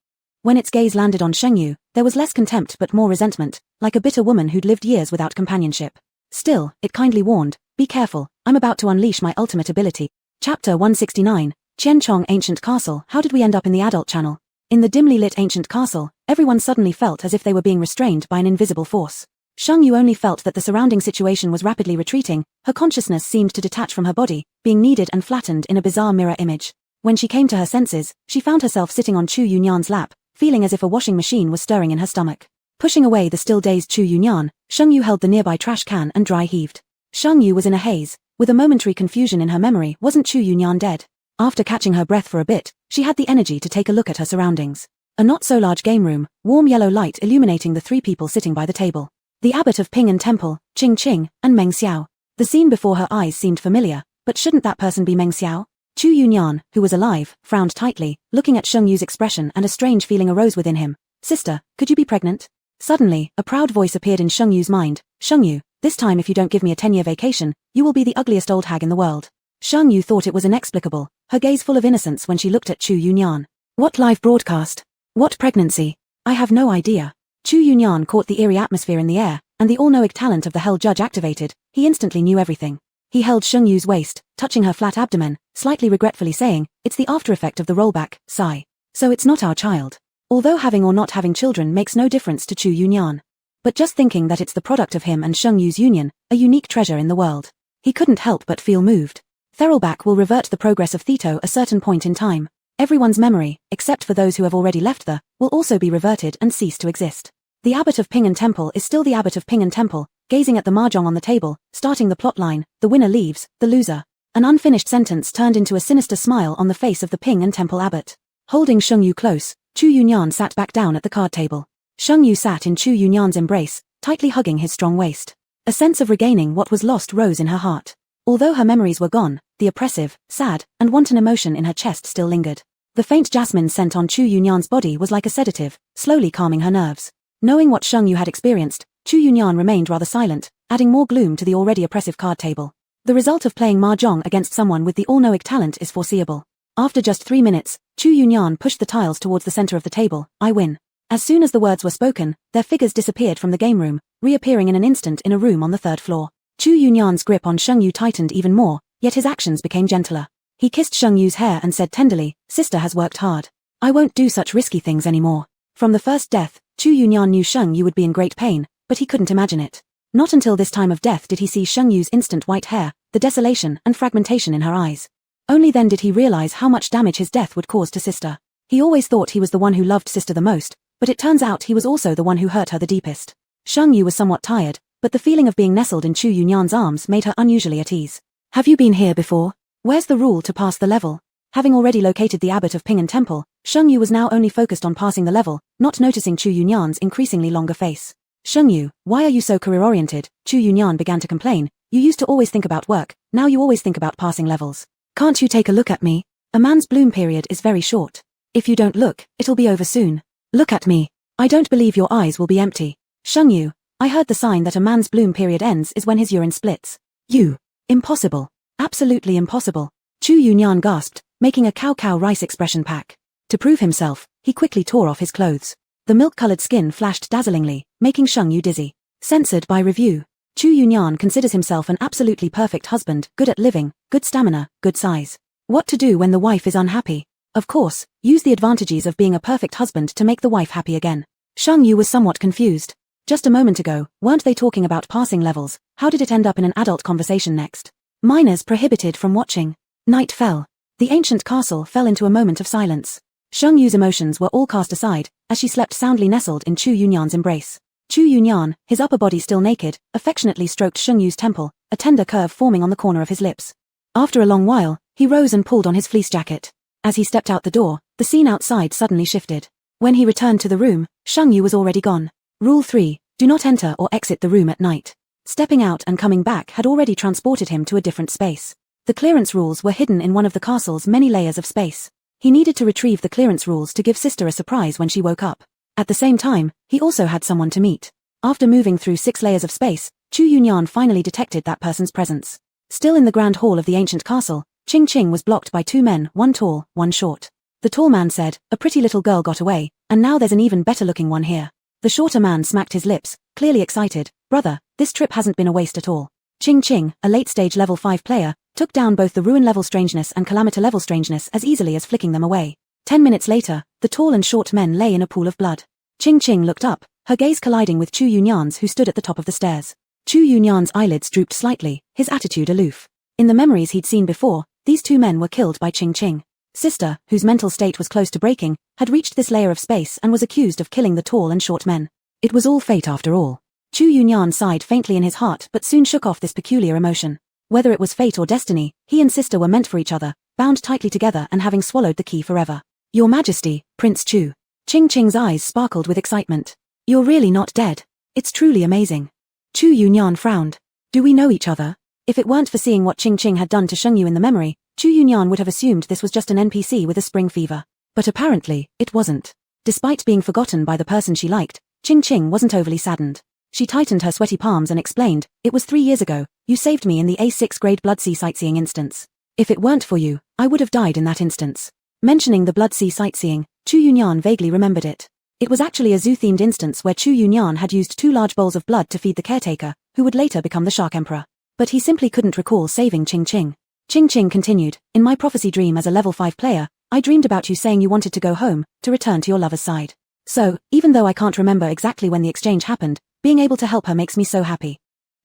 When its gaze landed on Shengyu, there was less contempt but more resentment, like a bitter woman who'd lived years without companionship. Still, it kindly warned, be careful, I'm about to unleash my ultimate ability. Chapter 169, Qianchong Ancient Castle. How did we end up in the adult channel? In the dimly lit ancient castle, everyone suddenly felt as if they were being restrained by an invisible force. Shengyu only felt that the surrounding situation was rapidly retreating, her consciousness seemed to detach from her body, being kneaded and flattened in a bizarre mirror image. When she came to her senses, she found herself sitting on Chu Yunyan's lap, feeling as if a washing machine was stirring in her stomach. Pushing away the still dazed Chu Yunyan, Shengyu held the nearby trash can and dry heaved. Shengyu was in a haze. With a momentary confusion in her memory, wasn't Chu Yunyan dead? After catching her breath for a bit, she had the energy to take a look at her surroundings. A not-so-large game room, warm yellow light illuminating the 3 people sitting by the table. The abbot of Ping An Temple, Ching Ching, and Meng Xiao. The scene before her eyes seemed familiar, but shouldn't that person be Meng Xiao? Chu Yunyan, who was alive, frowned tightly, looking at Sheng Yu's expression, and a strange feeling arose within him. Sister, could you be pregnant? Suddenly, a proud voice appeared in Sheng Yu's mind. Sheng Yu, this time if you don't give me a 10-year vacation, you will be the ugliest old hag in the world. Sheng Yu thought it was inexplicable, her gaze full of innocence when she looked at Chu Yunyan. What live broadcast? What pregnancy? I have no idea. Chu Yunyan caught the eerie atmosphere in the air, and the all-knowing talent of the Hell Judge activated. He instantly knew everything. He held Sheng Yu's waist, touching her flat abdomen, slightly regretfully saying, it's the after-effect of the rollback, sigh. So it's not our child. Although having or not having children makes no difference to Chu Yunyan. But just thinking that it's the product of him and Sheng Yu's union, a unique treasure in the world. He couldn't help but feel moved. Theralback will revert the progress of Theto a certain point in time. Everyone's memory, except for those who have already left will also be reverted and cease to exist. The abbot of Ping An Temple is still the abbot of Ping An Temple, gazing at the mahjong on the table, starting the plotline, the winner leaves, the loser. An unfinished sentence turned into a sinister smile on the face of the Ping An Temple abbot. Holding Sheng Yu close, Chu Yunyan sat back down at the card table. Sheng Yu sat in Chu Yunyan's embrace, tightly hugging his strong waist. A sense of regaining what was lost rose in her heart. Although her memories were gone, the oppressive, sad, and wanton emotion in her chest still lingered. The faint jasmine scent on Chu Yunyan's body was like a sedative, slowly calming her nerves. Knowing what Sheng Yu had experienced, Chu Yunyan remained rather silent, adding more gloom to the already oppressive card table. The result of playing mahjong against someone with the all-knowing talent is foreseeable. After just 3 minutes, Chu Yunyan pushed the tiles towards the center of the table. I win. As soon as the words were spoken, their figures disappeared from the game room, reappearing in an instant in a room on the 3rd floor. Chu Yunyan's grip on Sheng Yu tightened even more, yet his actions became gentler. He kissed Sheng Yu's hair and said tenderly, sister has worked hard. I won't do such risky things anymore. From the first death, Chu Yunyan knew Sheng Yu would be in great pain, but he couldn't imagine it. Not until this time of death did he see Sheng Yu's instant white hair, the desolation and fragmentation in her eyes. Only then did he realize how much damage his death would cause to sister. He always thought he was the one who loved sister the most, but it turns out he was also the one who hurt her the deepest. Sheng Yu was somewhat tired, but the feeling of being nestled in Chu Yunyan's arms made her unusually at ease. Have you been here before? Where's the rule to pass the level? Having already located the abbot of Ping An Temple, Sheng Yu was now only focused on passing the level, not noticing Chu Yunyan's increasingly longer face. Sheng Yu, why are you so career-oriented? Chu Yunyan began to complain. You used to always think about work, now you always think about passing levels. Can't you take a look at me? A man's bloom period is very short. If you don't look, it'll be over soon. Look at me. I don't believe your eyes will be empty. Sheng Yu, I heard the sign that a man's bloom period ends is when his urine splits. You. Impossible. Absolutely impossible. Chu Yunyan gasped, making a cow rice expression pack. To prove himself, he quickly tore off his clothes. The milk-colored skin flashed dazzlingly, making Sheng Yu dizzy. Censored by review. Chu Yunyan considers himself an absolutely perfect husband, good at living, good stamina, good size. What to do when the wife is unhappy? Of course, use the advantages of being a perfect husband to make the wife happy again. Sheng Yu was somewhat confused. Just a moment ago, weren't they talking about passing levels? How did it end up in an adult conversation next? Minors prohibited from watching. Night fell. The ancient castle fell into a moment of silence. Sheng Yu's emotions were all cast aside, as she slept soundly nestled in Chu Yunyan's embrace. Chu Yunyan, his upper body still naked, affectionately stroked Sheng Yu's temple, a tender curve forming on the corner of his lips. After a long while, he rose and pulled on his fleece jacket. As he stepped out the door, the scene outside suddenly shifted. When he returned to the room, Sheng Yu was already gone. Rule 3. Do not enter or exit the room at night. Stepping out and coming back had already transported him to a different space. The clearance rules were hidden in one of the castle's many layers of space. He needed to retrieve the clearance rules to give sister a surprise when she woke up. At the same time, he also had someone to meet. After moving through 6 layers of space, Chu Yunyan finally detected that person's presence. Still in the grand hall of the ancient castle, Ching Ching was blocked by 2 men, one tall, one short. The tall man said, a pretty little girl got away, and now there's an even better looking one here. The shorter man smacked his lips, clearly excited. Brother, this trip hasn't been a waste at all. Ching Ching, a late-stage level 5 player, took down both the ruin level strangeness and calamity level strangeness as easily as flicking them away. 10 minutes later, the tall and short men lay in a pool of blood. Ching Ching looked up, her gaze colliding with Chu Yunyan's who stood at the top of the stairs. Chu Yunyan's eyelids drooped slightly, his attitude aloof. In the memories he'd seen before, these 2 men were killed by Ching Ching. Sister, whose mental state was close to breaking, had reached this layer of space and was accused of killing the tall and short men. It was all fate after all. Chu Yunyan sighed faintly in his heart but soon shook off this peculiar emotion. Whether it was fate or destiny, he and sister were meant for each other, bound tightly together and having swallowed the key forever. Your Majesty, Prince Chu. Ching Ching's eyes sparkled with excitement. You're really not dead. It's truly amazing. Chu Yunyan frowned. Do we know each other? If it weren't for seeing what Ching Ching had done to Sheng Yu in the memory, Chu Yunyan would have assumed this was just an NPC with a spring fever. But apparently, it wasn't. Despite being forgotten by the person she liked, Ching Ching wasn't overly saddened. She tightened her sweaty palms and explained, "It was 3 years ago, you saved me in the A6 grade Bloodsea sightseeing instance. If it weren't for you, I would have died in that instance." Mentioning the Bloodsea sightseeing, Chu Yunyan vaguely remembered it. It was actually a zoo-themed instance where Chu Yunyan had used 2 large bowls of blood to feed the caretaker, who would later become the Shark Emperor. But he simply couldn't recall saving Ching Ching. Ching Ching continued, "In my prophecy dream as a level 5 player, I dreamed about you saying you wanted to go home, to return to your lover's side. So, even though I can't remember exactly when the exchange happened, being able to help her makes me so happy."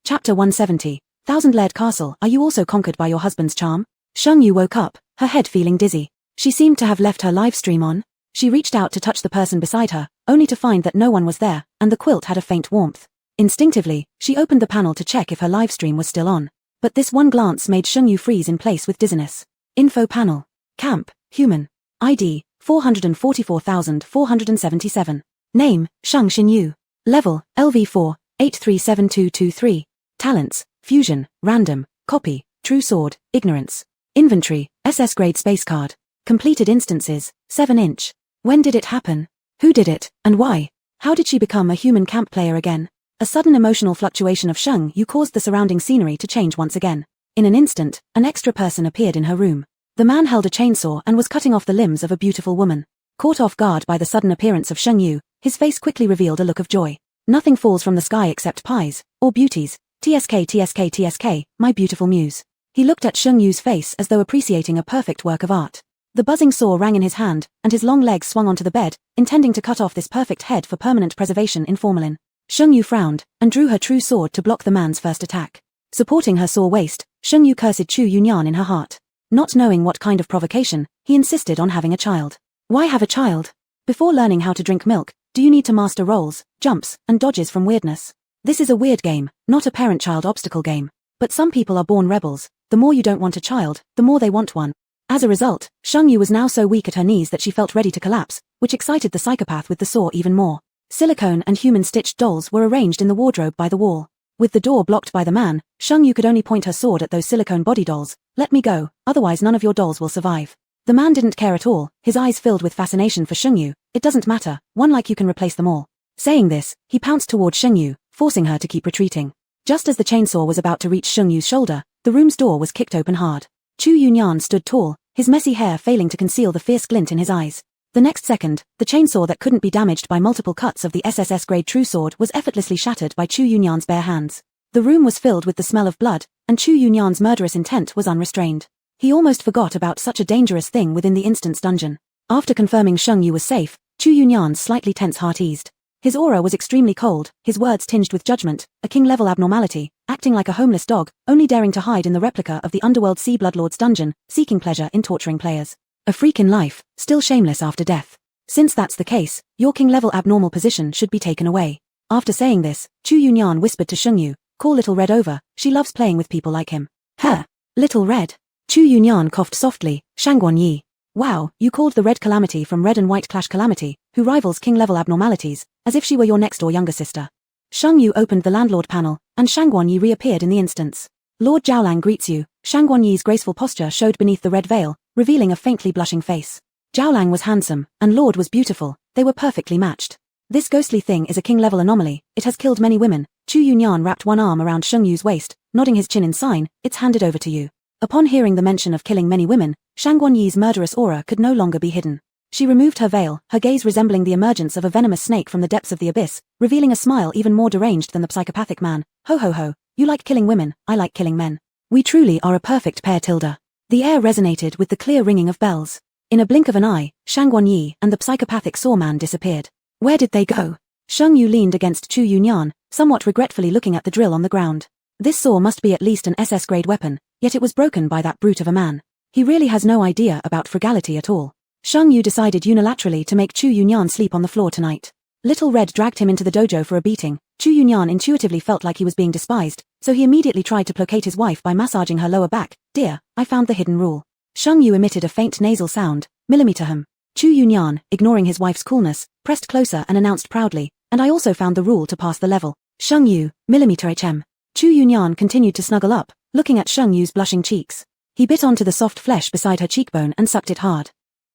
Chapter 170, Thousand-Layered Castle. Are you also conquered by your husband's charm? Sheng Yu woke up, her head feeling dizzy. She seemed to have left her live stream on. She reached out to touch the person beside her, only to find that no one was there, and the quilt had a faint warmth. Instinctively, she opened the panel to check if her live stream was still on. But this one glance made Sheng Yu freeze in place with dizziness. Info panel. Camp, human. ID, 444,477. Name, Sheng Xinyu. Level, LV4, 837223. Talents, Fusion, Random, Copy, True Sword, Ignorance. Inventory, SS grade space card. Completed instances, 7-inch. When did it happen? Who did it, and why? How did she become a human camp player again? A sudden emotional fluctuation of Sheng Yu caused the surrounding scenery to change once again. In an instant, an extra person appeared in her room. The man held a chainsaw and was cutting off the limbs of a beautiful woman. Caught off guard by the sudden appearance of Sheng Yu, his face quickly revealed a look of joy. Nothing falls from the sky except pies, or beauties. TSK TSK TSK, my beautiful muse. He looked at Sheng Yu's face as though appreciating a perfect work of art. The buzzing saw rang in his hand, and his long legs swung onto the bed, intending to cut off this perfect head for permanent preservation in formalin. Sheng Yu frowned, and drew her true sword to block the man's first attack. Supporting her sore waist, Sheng Yu cursed Chu Yunyan in her heart. Not knowing what kind of provocation, he insisted on having a child. Why have a child? Before learning how to drink milk, do you need to master rolls, jumps, and dodges from weirdness? This is a weird game, not a parent-child obstacle game. But some people are born rebels. The more you don't want a child, the more they want one. As a result, Sheng Yu was now so weak at her knees that she felt ready to collapse, which excited the psychopath with the saw even more. Silicone and human-stitched dolls were arranged in the wardrobe by the wall. With the door blocked by the man, Sheng Yu could only point her sword at those silicone body dolls. "Let me go, otherwise none of your dolls will survive." The man didn't care at all, his eyes filled with fascination for Sheng Yu. "It doesn't matter, one like you can replace them all." Saying this, he pounced toward Sheng Yu, forcing her to keep retreating. Just as the chainsaw was about to reach Sheng Yu's shoulder, the room's door was kicked open hard. Chu Yunyan stood tall, his messy hair failing to conceal the fierce glint in his eyes. The next second, the chainsaw that couldn't be damaged by multiple cuts of the SSS-grade true sword was effortlessly shattered by Chu Yunyan's bare hands. The room was filled with the smell of blood, and Chu Yunyan's murderous intent was unrestrained. He almost forgot about such a dangerous thing within the instant's dungeon. After confirming Sheng Yu was safe, Chu Yunyan's slightly tense heart eased. His aura was extremely cold, his words tinged with judgment, a king-level abnormality, acting like a homeless dog, only daring to hide in the replica of the underworld sea bloodlord's dungeon, seeking pleasure in torturing players. A freak in life, still shameless after death. Since that's the case, your king-level abnormal position should be taken away. After saying this, Chu Yunyan whispered to Sheng Yu, "Call Little Red over, she loves playing with people like him." "Huh? Little Red?" Chu Yunyan coughed softly, "Shangguan Yi. Wow, you called the Red Calamity from Red and White Clash Calamity, who rivals king-level abnormalities, as if she were your next-door younger sister." Sheng Yu opened the landlord panel, and Shangguan Yi reappeared in the instance. "Lord Jiaolang greets you." Shangguan Yi's graceful posture showed beneath the red veil, revealing a faintly blushing face. Jiaolang was handsome, and Lord was beautiful, they were perfectly matched. "This ghostly thing is a king-level anomaly, it has killed many women." Chu Yunyan wrapped one arm around Sheng Yu's waist, nodding his chin in sign, "It's handed over to you." Upon hearing the mention of killing many women, Shangguan Yi's murderous aura could no longer be hidden. She removed her veil, her gaze resembling the emergence of a venomous snake from the depths of the abyss, revealing a smile even more deranged than the psychopathic man. "Ho ho ho, you like killing women, I like killing men. We truly are a perfect pair, Tilda." The air resonated with the clear ringing of bells. In a blink of an eye, Shangguan Yi and the psychopathic sawman disappeared. Where did they go? Sheng Yu leaned against Chu Yunyan, somewhat regretfully looking at the drill on the ground. This saw must be at least an SS-grade weapon, yet it was broken by that brute of a man. He really has no idea about frugality at all. Sheng Yu decided unilaterally to make Chu Yunyan sleep on the floor tonight. Little Red dragged him into the dojo for a beating. Chu Yunyan intuitively felt like he was being despised, so he immediately tried to placate his wife by massaging her lower back. "Dear, I found the hidden rule. Sheng Yu emitted a faint nasal sound, millimeter him. Chu Yunyan, ignoring his wife's coolness, pressed closer and announced proudly, and I also found the rule to pass the level. Sheng Yu, millimeter HM. Chu Yunyan continued to snuggle up, looking at Sheng Yu's blushing cheeks. He bit onto the soft flesh beside her cheekbone and sucked it hard.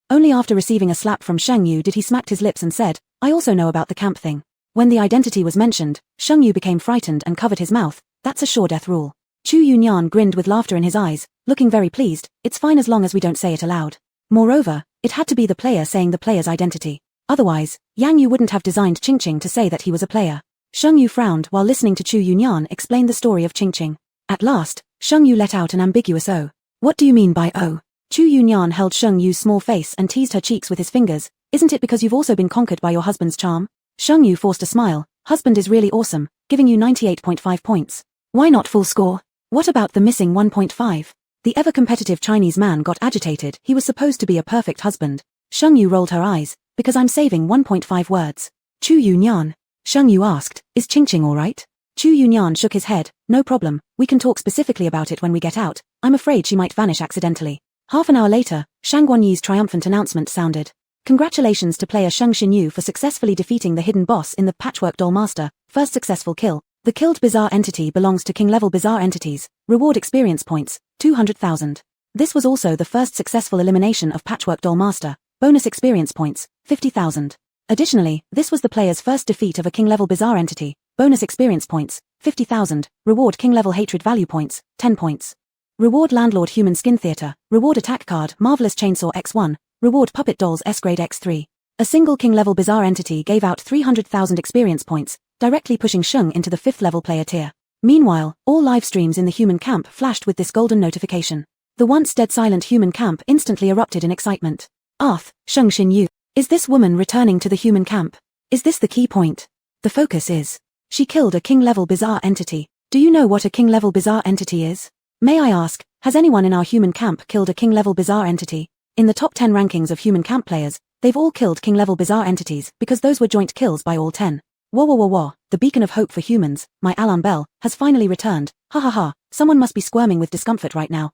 Only after receiving a slap from Sheng Yu did he smack his lips and said, I also know about the camp thing. When the identity was mentioned, Sheng Yu became frightened and covered his mouth. That's a sure death rule. Chu Yunyan grinned with laughter in his eyes, looking very pleased. It's fine as long as we don't say it aloud. Moreover, it had to be the player saying the player's identity. Otherwise, Yang Yu wouldn't have designed Qing Qing to say that he was a player. Sheng Yu frowned while listening to Chu Yunyan explain the story of Qing Qing. At last, Sheng Yu let out an ambiguous "oh." What do you mean by "oh"? Chu Yunyan held Sheng Yu's small face and teased her cheeks with his fingers. Isn't it because you've also been conquered by your husband's charm? Sheng Yu forced a smile. Husband is really awesome, giving you 98.5 points. Why not full score? What about the missing 1.5? The ever-competitive Chinese man got agitated. He was supposed to be a perfect husband. Sheng Yu rolled her eyes, because I'm saving 1.5 words. Chu Yunyan. Sheng Yu asked, is Qing Qing alright? Chu Yunyan shook his head. No problem, we can talk specifically about it when we get out. I'm afraid she might vanish accidentally. Half an hour later, Shang Guanyi's triumphant announcement sounded. Congratulations to player Sheng Xinyu for successfully defeating the hidden boss in the Patchwork Doll Master. First successful kill. The killed bizarre entity belongs to king-level bizarre entities. Reward experience points, 200,000. This was also the first successful elimination of Patchwork Doll Master. Bonus experience points, 50,000. Additionally, this was the player's first defeat of a king-level bizarre entity. Bonus experience points, 50,000. Reward king-level hatred value points, 10 points. Reward landlord human skin theater. Reward attack card marvelous chainsaw X1. Reward puppet dolls S-grade X3. A single king-level bizarre entity gave out 300,000 experience points, directly pushing Sheng into the 5th level player tier. Meanwhile, all live streams in the human camp flashed with this golden notification. The once dead silent human camp instantly erupted in excitement. Sheng Xinyu. Is this woman returning to the human camp? Is this the key point? The focus is. She killed a king-level bizarre entity. Do you know what a king-level bizarre entity is? May I ask, has anyone in our human camp killed a king-level bizarre entity? In the top 10 rankings of human camp players, they've all killed king-level bizarre entities because those were joint kills by all 10. Whoa, the beacon of hope for humans, my alarm bell, has finally returned. Ha ha ha, someone must be squirming with discomfort right now.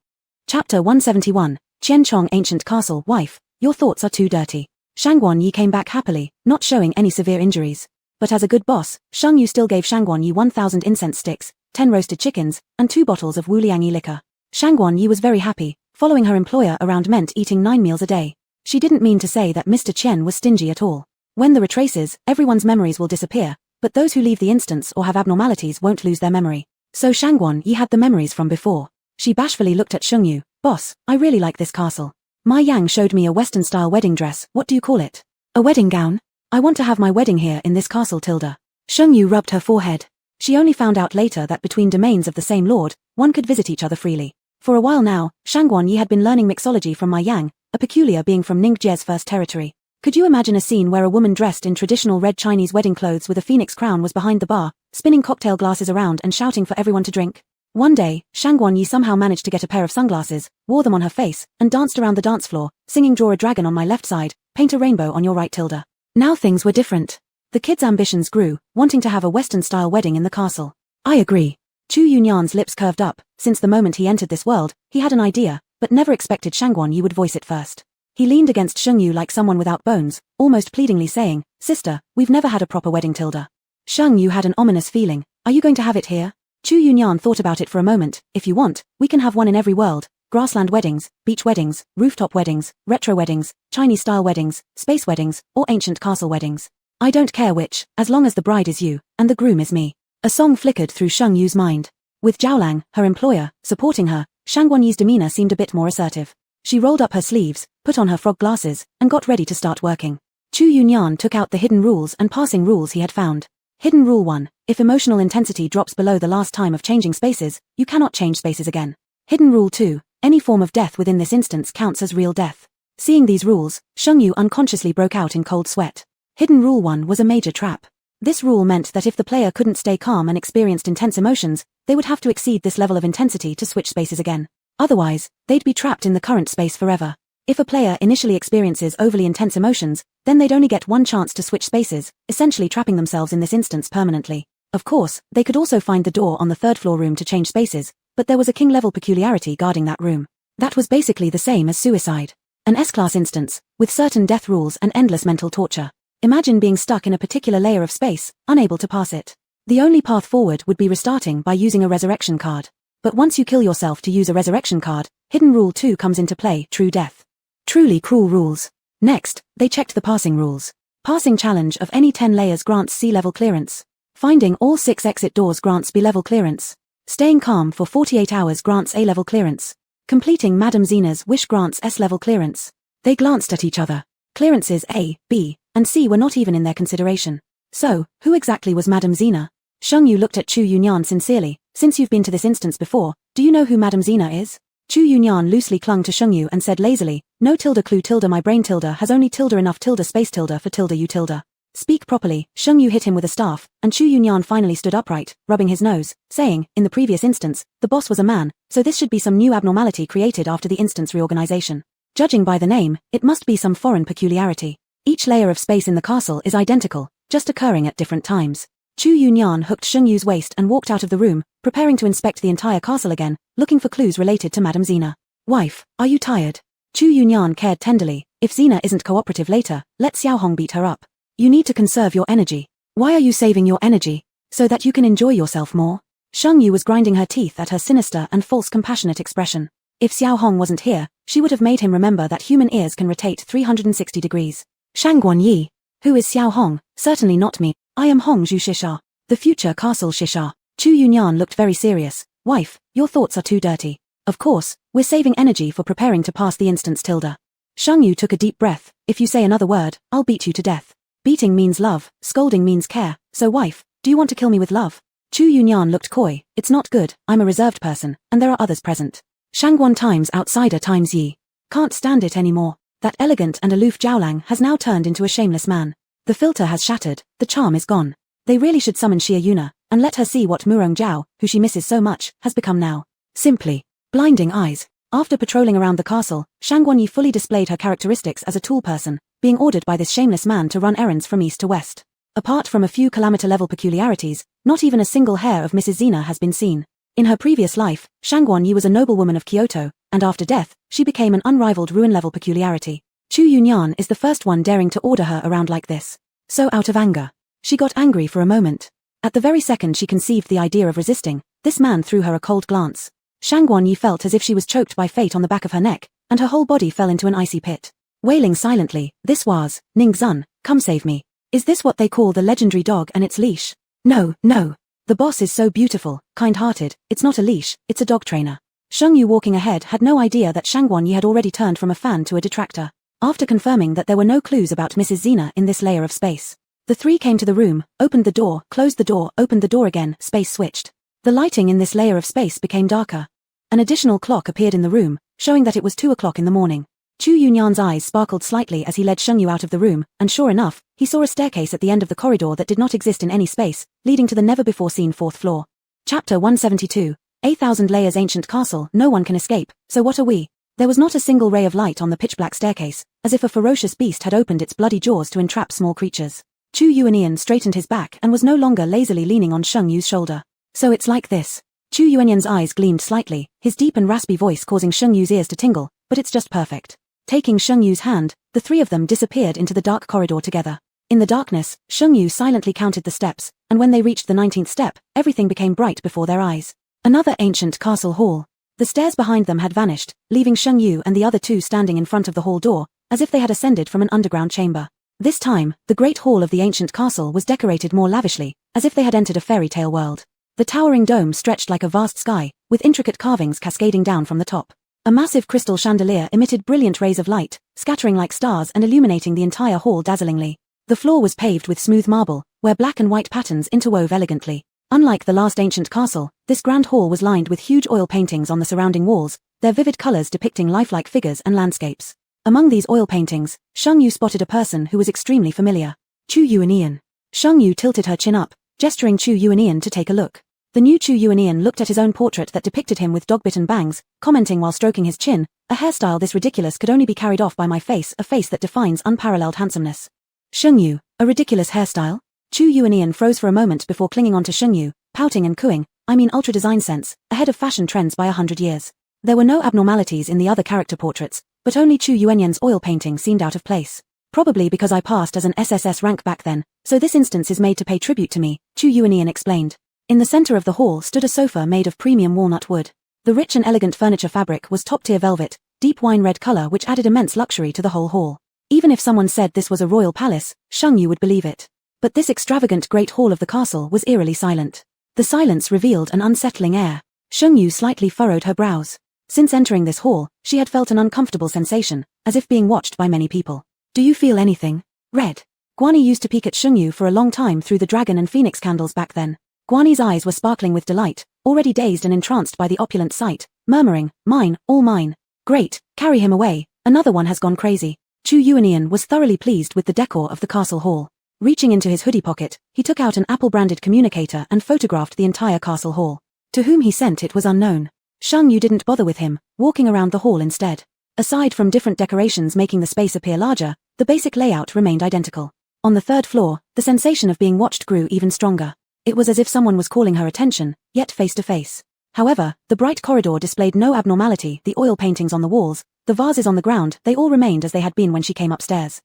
Chapter 171, Qianchong Ancient Castle. Wife, your thoughts are too dirty. Shangguan Yi came back happily, not showing any severe injuries. But as a good boss, Sheng Yu still gave Shangguan Yi 1,000 incense sticks, 10 roasted chickens, and 2 bottles of Wuliangyi liquor. Shangguan Yi was very happy. Following her employer around meant eating 9 meals a day. She didn't mean to say that Mr. Qian was stingy at all. When the retraces, everyone's memories will disappear, but those who leave the instance or have abnormalities won't lose their memory. So Shangguan Yi had the memories from before. She bashfully looked at Sheng Yu. Boss, I really like this castle. Ma Yang showed me a Western-style wedding dress. What do you call it? A wedding gown? I want to have my wedding here in this castle, Tilda. Sheng Yu rubbed her forehead. She only found out later that between domains of the same lord, one could visit each other freely. For a while now, Shangguan Yi had been learning mixology from Ma Yang, a peculiar being from Ningzhe's first territory. Could you imagine a scene where a woman dressed in traditional red Chinese wedding clothes with a phoenix crown was behind the bar, spinning cocktail glasses around and shouting for everyone to drink? One day, Shangguan Yi somehow managed to get a pair of sunglasses, wore them on her face, and danced around the dance floor, singing "Draw a dragon on my left side, paint a rainbow on your right, Tilda." Now things were different. The kids' ambitions grew, wanting to have a Western-style wedding in the castle. I agree. Chu Yunyan's lips curved up. Since the moment he entered this world, he had an idea, but never expected Shangguan Yi would voice it first. He leaned against Sheng Yu like someone without bones, almost pleadingly saying, Sister, we've never had a proper wedding, Tilda. Sheng Yu had an ominous feeling. Are you going to have it here? Chu Yunyan thought about it for a moment. If you want, we can have one in every world. Grassland weddings, beach weddings, rooftop weddings, retro weddings, Chinese-style weddings, space weddings, or ancient castle weddings. I don't care which, as long as the bride is you, and the groom is me. A song flickered through Sheng Yu's mind. With Zhaolang, her employer, supporting her, Shangguan Yi's demeanor seemed a bit more assertive. She rolled up her sleeves, put on her frog glasses, and got ready to start working. Chu Yunyan took out the hidden rules and passing rules he had found. Hidden Rule 1. If emotional intensity drops below the last time of changing spaces, you cannot change spaces again. Hidden Rule 2. Any form of death within this instance counts as real death. Seeing these rules, Sheng Yu unconsciously broke out in cold sweat. Hidden Rule 1 was a major trap. This rule meant that if the player couldn't stay calm and experienced intense emotions, they would have to exceed this level of intensity to switch spaces again. Otherwise, they'd be trapped in the current space forever. If a player initially experiences overly intense emotions, then they'd only get one chance to switch spaces, essentially trapping themselves in this instance permanently. Of course, they could also find the door on the 3rd floor room to change spaces, but there was a king-level peculiarity guarding that room. That was basically the same as suicide. An S-class instance, with certain death rules and endless mental torture. Imagine being stuck in a particular layer of space, unable to pass it. The only path forward would be restarting by using a resurrection card. But once you kill yourself to use a resurrection card, hidden rule 2 comes into play, true death. Truly cruel rules. Next, they checked the passing rules. Passing challenge of any 10 layers grants C-level clearance. Finding all 6 exit doors grants B-level clearance. Staying calm for 48 hours grants A-level clearance. Completing Madame Xena's wish grants S-level clearance. They glanced at each other. Clearances A, B, and C were not even in their consideration. So, who exactly was Madame Xena? Sheng Yu looked at Chu Yunyan sincerely. Since you've been to this instance before, do you know who Madame Xena is? Chu Yunyan loosely clung to Sheng Yu and said lazily, no tilde clue tilde my brain tilde has only tilde enough tilde space tilde for tilde you tilde. Speak properly. Sheng Yu hit him with a staff, and Chu Yunyan finally stood upright, rubbing his nose, saying, in the previous instance, the boss was a man, so this should be some new abnormality created after the instance reorganization. Judging by the name, it must be some foreign peculiarity. Each layer of space in the castle is identical, just occurring at different times. Chu Yunyan hooked Sheng Yu's waist and walked out of the room, preparing to inspect the entire castle again, looking for clues related to Madame Xena. Wife, are you tired? Chu Yunyan cared tenderly. If Xena isn't cooperative later, let Xiaohong beat her up. You need to conserve your energy. Why are you saving your energy? So that you can enjoy yourself more? Sheng Yu was grinding her teeth at her sinister and false compassionate expression. If Xiaohong wasn't here, she would have made him remember that human ears can rotate 360 degrees. Shangguan Yi. Who is Xiaohong? Certainly not me. I am Hong Zhu Shisha, the future castle Shisha. Chu Yunyan looked very serious. Wife, your thoughts are too dirty. Of course, we're saving energy for preparing to pass the instance tilde. Sheng Yu took a deep breath. If you say another word, I'll beat you to death. Beating means love, scolding means care, so wife, do you want to kill me with love? Chu Yunyan looked coy. It's not good, I'm a reserved person, and there are others present. Shangguan times outsider times Yi. Can't stand it anymore. That elegant and aloof Jiaolang has now turned into a shameless man. The filter has shattered, the charm is gone. They really should summon Xia Yuna, and let her see what Murong Jiao, who she misses so much, has become now. Simply. Blinding eyes. After patrolling around the castle, Shangguan Yi fully displayed her characteristics as a tool person, being ordered by this shameless man to run errands from east to west. Apart from a few kilometer-level peculiarities, not even a single hair of Mrs. Xena has been seen. In her previous life, Shangguan Yi was a noblewoman of Kyoto, and after death, she became an unrivaled ruin-level peculiarity. Chu Yunyan is the first one daring to order her around like this. So out of anger. She got angry for a moment. At the very second she conceived the idea of resisting, this man threw her a cold glance. Shangguan Yi felt as if she was choked by fate on the back of her neck, and her whole body fell into an icy pit. Wailing silently, this was, Ning Zun, come save me. Is this what they call the legendary dog and its leash? No, no. The boss is so beautiful, kind-hearted, it's not a leash, it's a dog trainer. Sheng Yu walking ahead had no idea that Shangguan Yi had already turned from a fan to a detractor. After confirming that there were no clues about Mrs. Xena in this layer of space, the three came to the room, opened the door, closed the door, opened the door again, space switched. The lighting in this layer of space became darker. An additional clock appeared in the room, showing that it was 2 o'clock in the morning. Chu Yunyan's eyes sparkled slightly as he led Sheng Yu out of the room, and sure enough, he saw a staircase at the end of the corridor that did not exist in any space, leading to the never-before-seen 4th floor. Chapter 172. 8,000 layers ancient castle, no one can escape, so what are we? There was not a single ray of light on the pitch-black staircase, as if a ferocious beast had opened its bloody jaws to entrap small creatures. Chu Yuanian straightened his back and was no longer lazily leaning on Sheng Yu's shoulder. So it's like this. Chu Yuanian's eyes gleamed slightly, his deep and raspy voice causing Sheng Yu's ears to tingle, but it's just perfect. Taking Sheng Yu's hand, the three of them disappeared into the dark corridor together. In the darkness, Sheng Yu silently counted the steps, and when they reached the 19th step, everything became bright before their eyes. Another ancient castle hall. The stairs behind them had vanished, leaving Sheng Yu and the other two standing in front of the hall door, as if they had ascended from an underground chamber. This time, the great hall of the ancient castle was decorated more lavishly, as if they had entered a fairy tale world. The towering dome stretched like a vast sky, with intricate carvings cascading down from the top. A massive crystal chandelier emitted brilliant rays of light, scattering like stars and illuminating the entire hall dazzlingly. The floor was paved with smooth marble, where black and white patterns interwove elegantly. Unlike the last ancient castle, this grand hall was lined with huge oil paintings on the surrounding walls, their vivid colors depicting lifelike figures and landscapes. Among these oil paintings, Sheng Yu spotted a person who was extremely familiar. Chu Yuanian. Sheng Yu tilted her chin up, gesturing Chu Yuanian to take a look. The new Chu Yuanian looked at his own portrait that depicted him with dog-bitten bangs, commenting while stroking his chin, a hairstyle this ridiculous could only be carried off by my face, a face that defines unparalleled handsomeness. Sheng Yu, a ridiculous hairstyle? Chu Yuanian froze for a moment before clinging onto Sheng Yu, pouting and cooing, I mean ultra design sense, ahead of fashion trends by 100 years. There were no abnormalities in the other character portraits, but only Chu Yuanyan's oil painting seemed out of place. Probably because I passed as an SSS rank back then, so this instance is made to pay tribute to me, Chu Yuanian explained. In the center of the hall stood a sofa made of premium walnut wood. The rich and elegant furniture fabric was top-tier velvet, deep wine red color which added immense luxury to the whole hall. Even if someone said this was a royal palace, Sheng Yu would believe it. But this extravagant great hall of the castle was eerily silent. The silence revealed an unsettling air. Sheng Yu slightly furrowed her brows. Since entering this hall, she had felt an uncomfortable sensation, as if being watched by many people. Do you feel anything? Red. Guani used to peek at Sheng Yu for a long time through the dragon and phoenix candles back then. Guani's eyes were sparkling with delight, already dazed and entranced by the opulent sight, murmuring, "Mine, all mine. Great, carry him away, another one has gone crazy." Chu Yuanian was thoroughly pleased with the decor of the castle hall. Reaching into his hoodie pocket, he took out an Apple-branded communicator and photographed the entire castle hall. To whom he sent it was unknown. Sheng Yu didn't bother with him, walking around the hall instead. Aside from different decorations making the space appear larger, the basic layout remained identical. On the third floor, the sensation of being watched grew even stronger. It was as if someone was calling her attention, yet face to face. However, the bright corridor displayed no abnormality, the oil paintings on the walls, the vases on the ground, they all remained as they had been when she came upstairs.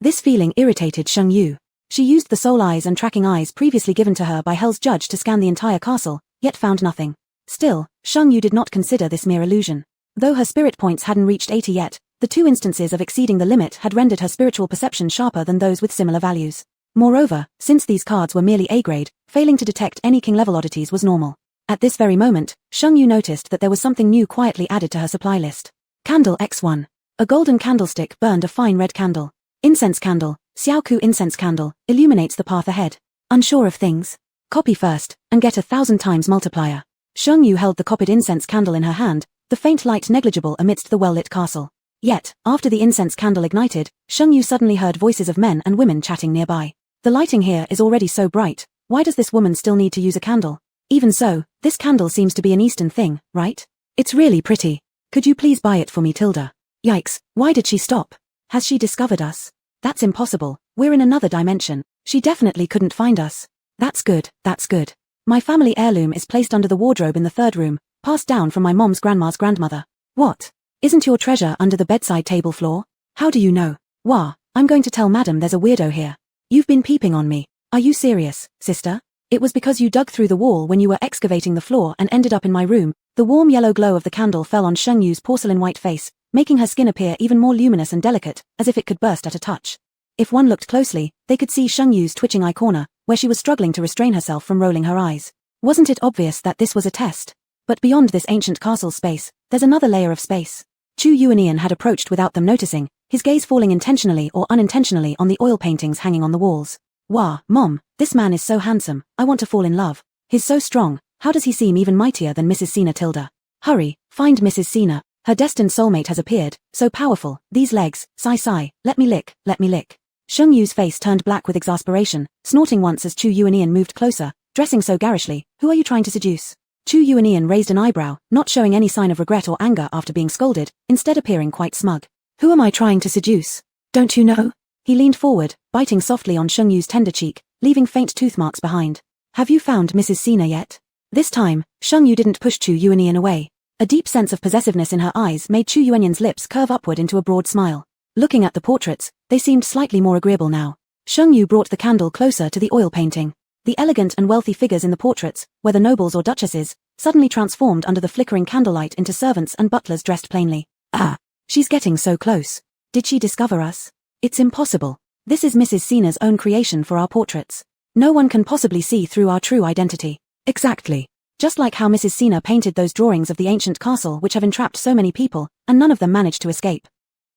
This feeling irritated Sheng Yu. She used the soul eyes and tracking eyes previously given to her by Hell's Judge to scan the entire castle, yet found nothing. Still, Sheng Yu did not consider this mere illusion. Though her spirit points hadn't reached 80 yet, the two instances of exceeding the limit had rendered her spiritual perception sharper than those with similar values. Moreover, since these cards were merely A-grade, failing to detect any king-level oddities was normal. At this very moment, Sheng Yu noticed that there was something new quietly added to her supply list. Candle X1. A golden candlestick burned a fine red candle. Incense candle, Xiaoku incense candle, illuminates the path ahead. Unsure of things? Copy first, and get 1,000 times multiplier. Sheng Yu held the copied incense candle in her hand, the faint light negligible amidst the well-lit castle. Yet, after the incense candle ignited, Sheng Yu suddenly heard voices of men and women chatting nearby. The lighting here is already so bright, why does this woman still need to use a candle? Even so, this candle seems to be an Eastern thing, right? It's really pretty. Could you please buy it for me, Tilda? Yikes, why did she stop? Has she discovered us? That's impossible, we're in another dimension. She definitely couldn't find us. That's good, that's good. My family heirloom is placed under the wardrobe in the third room, passed down from my mom's grandma's grandmother. What? Isn't your treasure under the bedside table floor? How do you know? Wah, I'm going to tell madam there's a weirdo here. You've been peeping on me. Are you serious, sister? It was because you dug through the wall when you were excavating the floor and ended up in my room. The warm yellow glow of the candle fell on Sheng Yu's porcelain white face, making her skin appear even more luminous and delicate, as if it could burst at a touch. If one looked closely, they could see Sheng Yu's twitching eye corner, where she was struggling to restrain herself from rolling her eyes. Wasn't it obvious that this was a test? But beyond this ancient castle space, there's another layer of space. Chu Yuanian had approached without them noticing, his gaze falling intentionally or unintentionally on the oil paintings hanging on the walls. Wah, Mom, this man is so handsome, I want to fall in love. He's so strong, how does he seem even mightier than Mrs. Sina Tilda? Hurry, find Mrs. Sina. Her destined soulmate has appeared, so powerful, these legs, sigh, let me lick, let me lick. Sheng Yu's face turned black with exasperation, snorting once as Chu Yuanian moved closer, dressing so garishly. Who are you trying to seduce? Chu Yuanian raised an eyebrow, not showing any sign of regret or anger after being scolded, instead appearing quite smug. Who am I trying to seduce? Don't you know? He leaned forward, biting softly on Sheng Yu's tender cheek, leaving faint tooth marks behind. Have you found Mrs. Sina yet? This time, Sheng Yu didn't push Chu Yuanian away. A deep sense of possessiveness in her eyes made Chu Yuanian's lips curve upward into a broad smile. Looking at the portraits, they seemed slightly more agreeable now. Sheng Yu brought the candle closer to the oil painting. The elegant and wealthy figures in the portraits, whether nobles or duchesses, suddenly transformed under the flickering candlelight into servants and butlers dressed plainly. Ah, she's getting so close. Did she discover us? It's impossible. This is Mrs. Sina's own creation for our portraits. No one can possibly see through our true identity. Exactly. Just like how Mrs. Sina painted those drawings of the ancient castle which have entrapped so many people, and none of them managed to escape.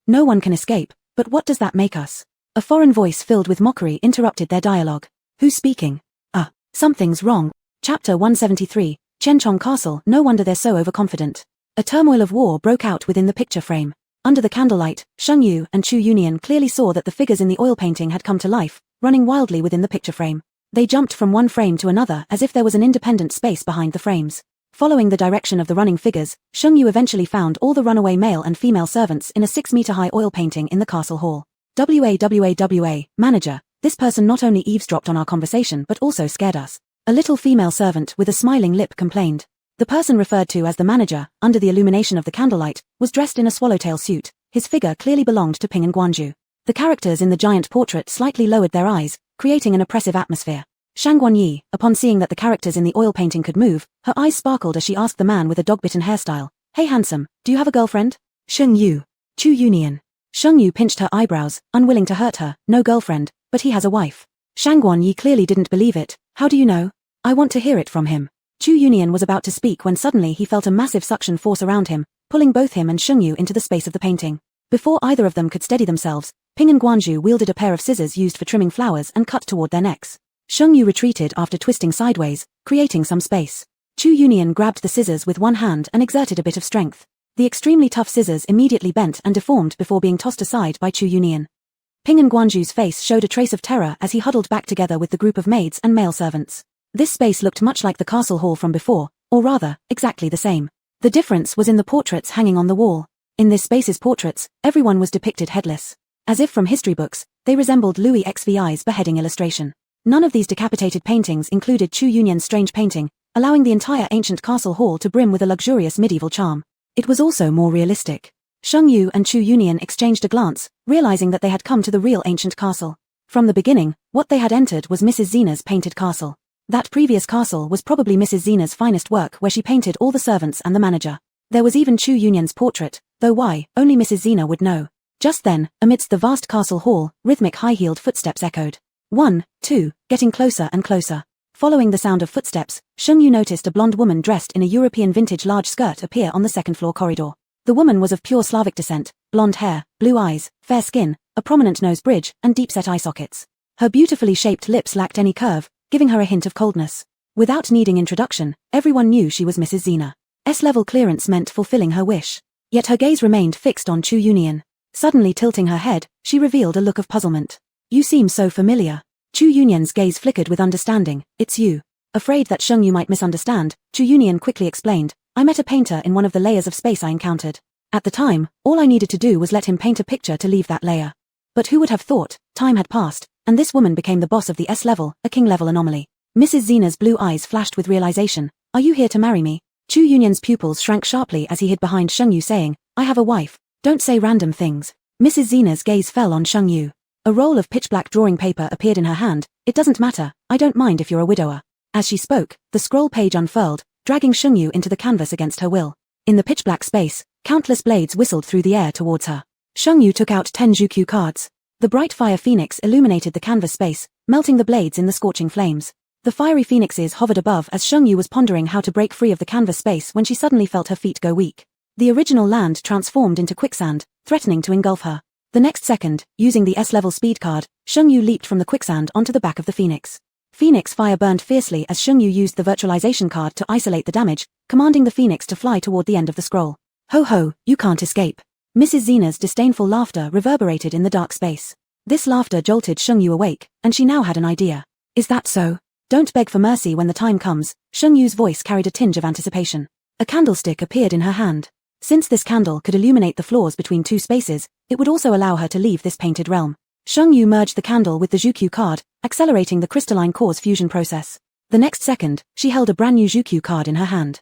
No one can escape, but what does that make us? A foreign voice filled with mockery interrupted their dialogue. Who's speaking? Something's wrong. Chapter 173, Chenchong Castle. No wonder they're so overconfident. A turmoil of war broke out within the picture frame. Under the candlelight, Sheng Yu and Chu Yuanian clearly saw that the figures in the oil painting had come to life, running wildly within the picture frame. They jumped from one frame to another as if there was an independent space behind the frames. Following the direction of the running figures, Sheng Yu eventually found all the runaway male and female servants in a 6-meter-high oil painting in the castle hall. WA, manager, this person not only eavesdropped on our conversation but also scared us. A little female servant with a smiling lip complained. The person referred to as the manager, under the illumination of the candlelight, was dressed in a swallowtail suit. His figure clearly belonged to Ping and Guanju. The characters in the giant portrait slightly lowered their eyes, creating an oppressive atmosphere. Shang Guanyi, upon seeing that the characters in the oil painting could move, her eyes sparkled as she asked the man with the dog-bitten hairstyle, "Hey handsome, do you have a girlfriend?" Sheng Yu. Chu Union. Sheng Yu pinched her eyebrows, unwilling to hurt her. "No girlfriend, but he has a wife." Shang Guanyi clearly didn't believe it. "How do you know?" "I want to hear it from him." Chu Union was about to speak when suddenly he felt a massive suction force around him, pulling both him and Sheng Yu into the space of the painting. Before either of them could steady themselves, Ping and Guanju wielded a pair of scissors used for trimming flowers and cut toward their necks. Sheng Yu retreated after twisting sideways, creating some space. Chu Union grabbed the scissors with one hand and exerted a bit of strength. The extremely tough scissors immediately bent and deformed before being tossed aside by Chu Union. Ping and Guanju's face showed a trace of terror as he huddled back together with the group of maids and male servants. This space looked much like the castle hall from before, or rather, exactly the same. The difference was in the portraits hanging on the wall. In this space's portraits, everyone was depicted headless. As if from history books, they resembled Louis XVI's beheading illustration. None of these decapitated paintings included Chu Union's strange painting, allowing the entire ancient castle hall to brim with a luxurious medieval charm. It was also more realistic. Sheng Yu and Chu Union exchanged a glance, realizing that they had come to the real ancient castle. From the beginning, what they had entered was Mrs. Zena's painted castle. That previous castle was probably Mrs. Zena's finest work where she painted all the servants and the manager. There was even Chu Union's portrait, though why, only Mrs. Zena would know. Just then, amidst the vast castle hall, rhythmic high-heeled footsteps echoed. 1, 2, getting closer and closer. Following the sound of footsteps, Sheng Yu noticed a blonde woman dressed in a European vintage large skirt appear on the second-floor corridor. The woman was of pure Slavic descent, blonde hair, blue eyes, fair skin, a prominent nose bridge, and deep-set eye sockets. Her beautifully shaped lips lacked any curve, giving her a hint of coldness. Without needing introduction, everyone knew she was Mrs. Zena. S-level clearance meant fulfilling her wish. Yet her gaze remained fixed on Chu Union. Suddenly tilting her head, she revealed a look of puzzlement. "You seem so familiar." Chu Union's gaze flickered with understanding. "It's you." Afraid that Sheng Yu might misunderstand, Chu Union quickly explained, "I met a painter in one of the layers of space I encountered. At the time, all I needed to do was let him paint a picture to leave that layer. But who would have thought, time had passed, and this woman became the boss of the S-level, a king-level anomaly." Mrs. Zena's blue eyes flashed with realization. "Are you here to marry me?" Chu Union's pupils shrank sharply as he hid behind Sheng Yu saying, "I have a wife. Don't say random things." Mrs. Zena's gaze fell on Sheng Yu. A roll of pitch-black drawing paper appeared in her hand. "It doesn't matter, I don't mind if you're a widower." As she spoke, the scroll page unfurled, dragging Sheng Yu into the canvas against her will. In the pitch-black space, countless blades whistled through the air towards her. Sheng Yu took out 10 Juku cards. The bright fire phoenix illuminated the canvas space, melting the blades in the scorching flames. The fiery phoenixes hovered above as Sheng Yu was pondering how to break free of the canvas space when she suddenly felt her feet go weak. The original land transformed into quicksand, threatening to engulf her. The next second, using the S-level speed card, Sheng Yu leaped from the quicksand onto the back of the phoenix. Phoenix fire burned fiercely as Sheng Yu used the virtualization card to isolate the damage, commanding the phoenix to fly toward the end of the scroll. "Ho ho, you can't escape." Mrs. Zena's disdainful laughter reverberated in the dark space. This laughter jolted Sheng Yu awake, and she now had an idea. "Is that so? Don't beg for mercy when the time comes." Sheng Yu's voice carried a tinge of anticipation. A candlestick appeared in her hand. Since this candle could illuminate the floors between two spaces, it would also allow her to leave this painted realm. Sheng Yu merged the candle with the Juku card, accelerating the crystalline cores fusion process. The next second, she held a brand new Juku card in her hand.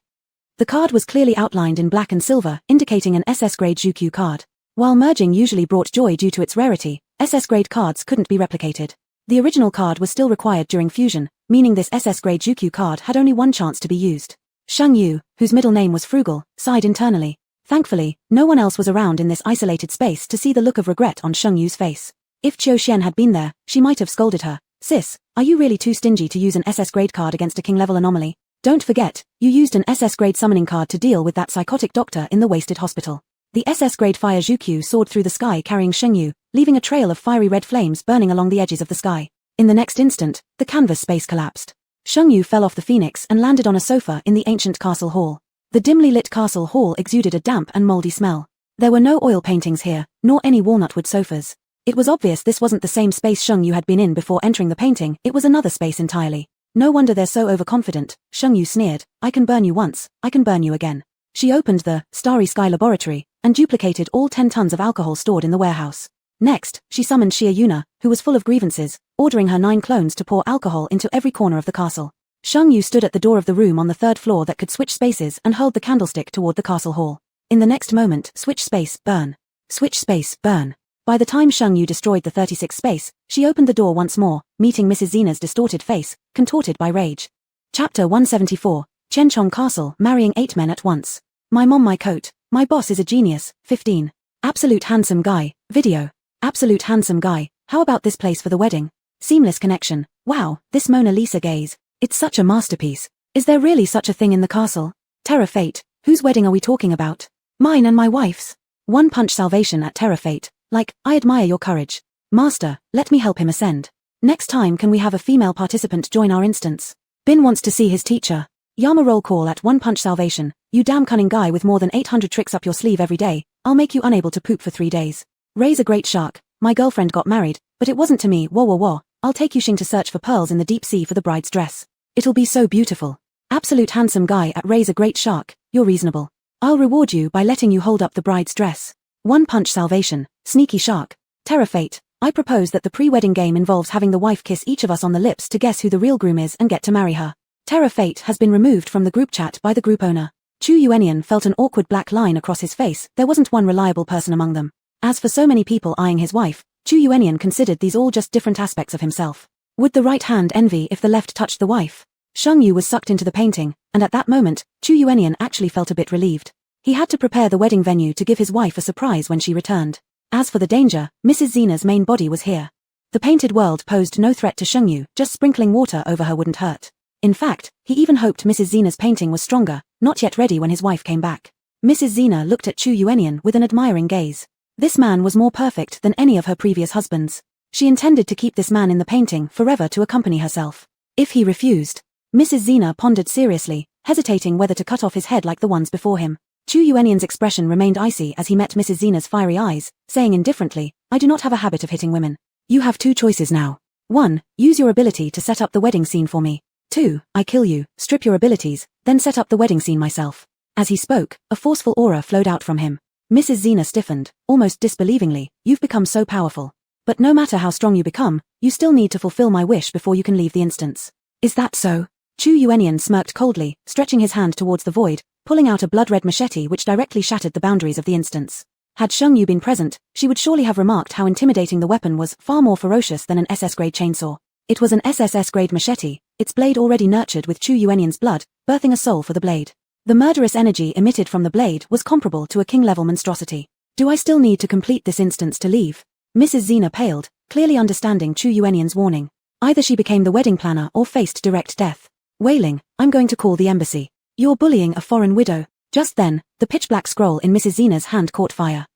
The card was clearly outlined in black and silver, indicating an SS-grade Juku card. While merging usually brought joy due to its rarity, SS-grade cards couldn't be replicated. The original card was still required during fusion, meaning this SS-grade Juku card had only one chance to be used. Sheng Yu, whose middle name was Frugal, sighed internally. Thankfully, no one else was around in this isolated space to see the look of regret on Sheng Yu's face. If Qiu Xian had been there, she might have scolded her. "Sis, are you really too stingy to use an SS-grade card against a king-level anomaly? Don't forget, you used an SS-grade summoning card to deal with that psychotic doctor in the wasted hospital." The SS-grade fire Zhuqiu soared through the sky carrying Sheng Yu, leaving a trail of fiery red flames burning along the edges of the sky. In the next instant, the canvas space collapsed. Sheng Yu fell off the phoenix and landed on a sofa in the ancient castle hall. The dimly lit castle hall exuded a damp and moldy smell. There were no oil paintings here, nor any walnutwood sofas. It was obvious this wasn't the same space Sheng Yu had been in before entering the painting, it was another space entirely. "No wonder they're so overconfident," Sheng Yu sneered. "I can burn you once, I can burn you again." She opened the Starry Sky laboratory and duplicated all 10 tons of alcohol stored in the warehouse. Next, she summoned Xia Yuna, who was full of grievances, ordering her 9 clones to pour alcohol into every corner of the castle. Shang Yu stood at the door of the room on the third floor that could switch spaces and held the candlestick toward the castle hall. In the next moment, switch space, burn. Switch space, burn. By the time Shang Yu destroyed the 36 space, she opened the door once more, meeting Mrs. Zena's distorted face, contorted by rage. Chapter 174, Chenchong Castle, marrying 8 men at once. My mom my coat, my boss is a genius, 15. Absolute handsome guy, video. Absolute handsome guy, how about this place for the wedding? Seamless connection, wow, this Mona Lisa gaze. It's such a masterpiece. Is there really such a thing in the castle? Terror Fate, whose wedding are we talking about? Mine and my wife's. One punch salvation at Terror Fate, like, I admire your courage. Master, let me help him ascend. Next time can we have a female participant join our instance? Bin wants to see his teacher. Yama roll call at One Punch Salvation, you damn cunning guy with more than 800 tricks up your sleeve every day, I'll make you unable to poop for 3 days. Raise a great shark, my girlfriend got married, but it wasn't to me, wah wah wah. I'll take you Xing to search for pearls in the deep sea for the bride's dress. It'll be so beautiful. Absolute handsome guy at Raise a Great Shark, you're reasonable. I'll reward you by letting you hold up the bride's dress. One Punch Salvation, Sneaky Shark. Terror Fate, I propose that the pre-wedding game involves having the wife kiss each of us on the lips to guess who the real groom is and get to marry her. Terror Fate has been removed from the group chat by the group owner. Chu Yuenian felt an awkward black line across his face, there wasn't one reliable person among them. As for so many people eyeing his wife, Chu Yuenian considered these all just different aspects of himself. Would the right hand envy if the left touched the wife? Shang Yu was sucked into the painting, and at that moment, Chu Yuenian actually felt a bit relieved. He had to prepare the wedding venue to give his wife a surprise when she returned. As for the danger, Mrs. Zena's main body was here. The painted world posed no threat to Shang Yu, just sprinkling water over her wouldn't hurt. In fact, he even hoped Mrs. Zena's painting was stronger, not yet ready when his wife came back. Mrs. Zena looked at Chu Yuenian with an admiring gaze. This man was more perfect than any of her previous husbands. She intended to keep this man in the painting forever to accompany herself. If he refused, Mrs. Zena pondered seriously, hesitating whether to cut off his head like the ones before him. Chu Yuenian's expression remained icy as he met Mrs. Zena's fiery eyes, saying indifferently, I do not have a habit of hitting women. You have 2 choices now. 1. Use your ability to set up the wedding scene for me. 2. I kill you, strip your abilities, then set up the wedding scene myself. As he spoke, a forceful aura flowed out from him. Mrs. Zena stiffened, almost disbelievingly, you've become so powerful. But no matter how strong you become, you still need to fulfill my wish before you can leave the instance. Is that so? Chu Yuenian smirked coldly, stretching his hand towards the void, pulling out a blood-red machete which directly shattered the boundaries of the instance. Had Shang Yu been present, she would surely have remarked how intimidating the weapon was, far more ferocious than an SS-grade chainsaw. It was an SSS-grade machete, its blade already nurtured with Chu Yuenian's blood, birthing a soul for the blade. The murderous energy emitted from the blade was comparable to a king-level monstrosity. Do I still need to complete this instance to leave? Mrs. Zena paled, clearly understanding Chu Yuenian's warning. Either she became the wedding planner or faced direct death. Wailing, I'm going to call the embassy. You're bullying a foreign widow. Just then, the pitch-black scroll in Mrs. Zena's hand caught fire.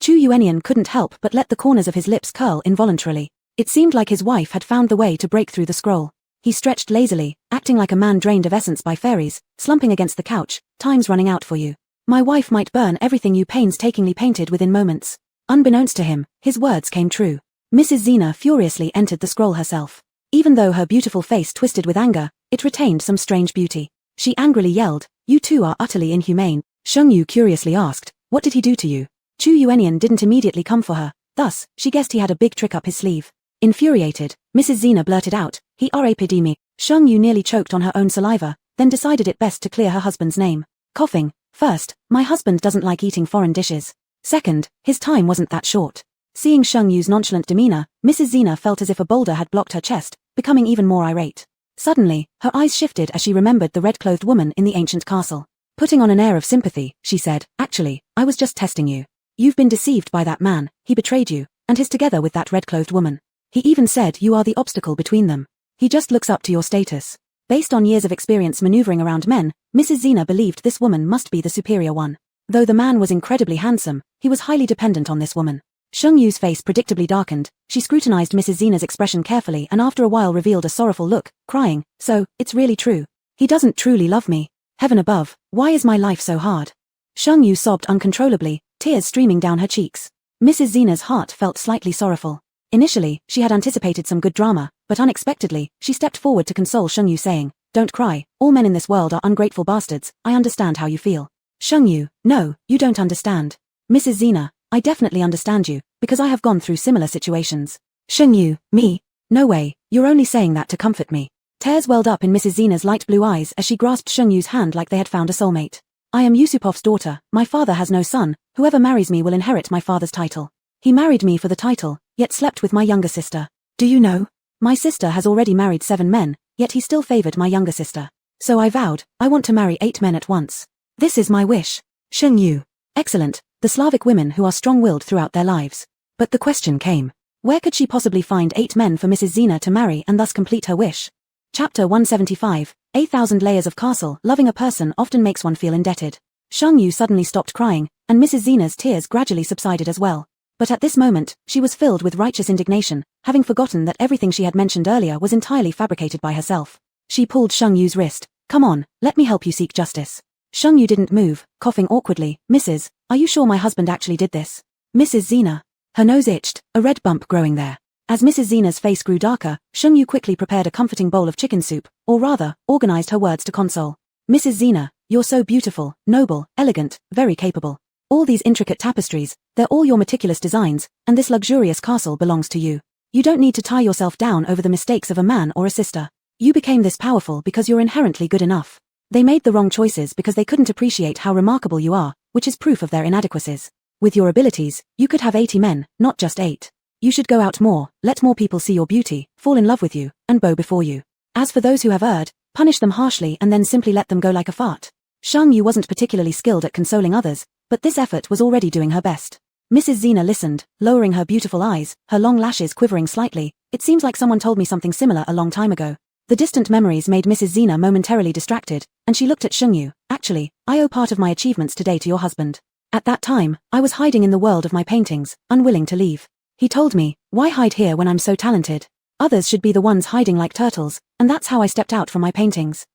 Chu Yuenian couldn't help but let the corners of his lips curl involuntarily. It seemed like his wife had found the way to break through the scroll. He stretched lazily, acting like a man drained of essence by fairies, slumping against the couch, time's running out for you. My wife might burn everything you painstakingly painted within moments. Unbeknownst to him, his words came true. Mrs. Zena furiously entered the scroll herself. Even though her beautiful face twisted with anger, it retained some strange beauty. She angrily yelled, you two are utterly inhumane. Shang Yu curiously asked, what did he do to you? Chu Yuenian didn't immediately come for her, thus, she guessed he had a big trick up his sleeve. Infuriated, Mrs. Zena blurted out, he raped me. Shang Yu nearly choked on her own saliva, then decided it best to clear her husband's name. Coughing, first, my husband doesn't like eating foreign dishes. Second, his time wasn't that short. Seeing Shang Yu's nonchalant demeanor, Mrs. Zena felt as if a boulder had blocked her chest, becoming even more irate. Suddenly, her eyes shifted as she remembered the red-clothed woman in the ancient castle. Putting on an air of sympathy, she said, actually, I was just testing you. You've been deceived by that man, he betrayed you, and is together with that red-clothed woman. He even said you are the obstacle between them. He just looks up to your status. Based on years of experience maneuvering around men, Mrs. Zena believed this woman must be the superior one. Though the man was incredibly handsome, he was highly dependent on this woman. Shang Yu's face predictably darkened, she scrutinized Mrs. Zena's expression carefully and after a while revealed a sorrowful look, crying, so, it's really true. He doesn't truly love me. Heaven above, why is my life so hard? Shang Yu sobbed uncontrollably, tears streaming down her cheeks. Mrs. Zena's heart felt slightly sorrowful. Initially, she had anticipated some good drama, but unexpectedly, she stepped forward to console Shang Yu saying, don't cry, all men in this world are ungrateful bastards, I understand how you feel. Shang Yu, no, you don't understand. Mrs. Zena, I definitely understand you, because I have gone through similar situations. Shang Yu, me? No way, you're only saying that to comfort me. Tears welled up in Mrs. Zena's light blue eyes as she grasped Sheng Yu's hand like they had found a soulmate. I am Yusupov's daughter, my father has no son, whoever marries me will inherit my father's title. He married me for the title, yet slept with my younger sister. Do you know? My sister has already married 7 men, yet he still favored my younger sister. So I vowed, I want to marry 8 men at once. This is my wish. Sheng Yu. Excellent, the Slavic women who are strong-willed throughout their lives. But the question came. Where could she possibly find 8 men for Mrs. Zena to marry and thus complete her wish? Chapter 175, 1,000 layers of castle. Loving a person often makes one feel indebted. Sheng Yu suddenly stopped crying, and Mrs. Zena's tears gradually subsided as well. But at this moment, she was filled with righteous indignation, having forgotten that everything she had mentioned earlier was entirely fabricated by herself. She pulled Sheng Yu's wrist. Come on, let me help you seek justice. Sheng Yu didn't move, coughing awkwardly. Mrs., are you sure my husband actually did this? Mrs. Zena. Her nose itched, a red bump growing there. As Mrs. Zena's face grew darker, Sheng Yu quickly prepared a comforting bowl of chicken soup, or rather, organized her words to console. Mrs. Zena, you're so beautiful, noble, elegant, very capable. All these intricate tapestries, they're all your meticulous designs, and this luxurious castle belongs to you. You don't need to tie yourself down over the mistakes of a man or a sister. You became this powerful because you're inherently good enough. They made the wrong choices because they couldn't appreciate how remarkable you are, which is proof of their inadequacies. With your abilities, you could have 80 men, not just 8. You should go out more, let more people see your beauty, fall in love with you, and bow before you. As for those who have erred, punish them harshly and then simply let them go like a fart. Sheng Yu wasn't particularly skilled at consoling others, but this effort was already doing her best. Mrs. Zena listened, lowering her beautiful eyes, her long lashes quivering slightly. It seems like someone told me something similar a long time ago. The distant memories made Mrs. Zena momentarily distracted, and she looked at Sheng Yu. Actually, I owe part of my achievements today to your husband. At that time, I was hiding in the world of my paintings, unwilling to leave. He told me, why hide here when I'm so talented? Others should be the ones hiding like turtles, and that's how I stepped out from my paintings.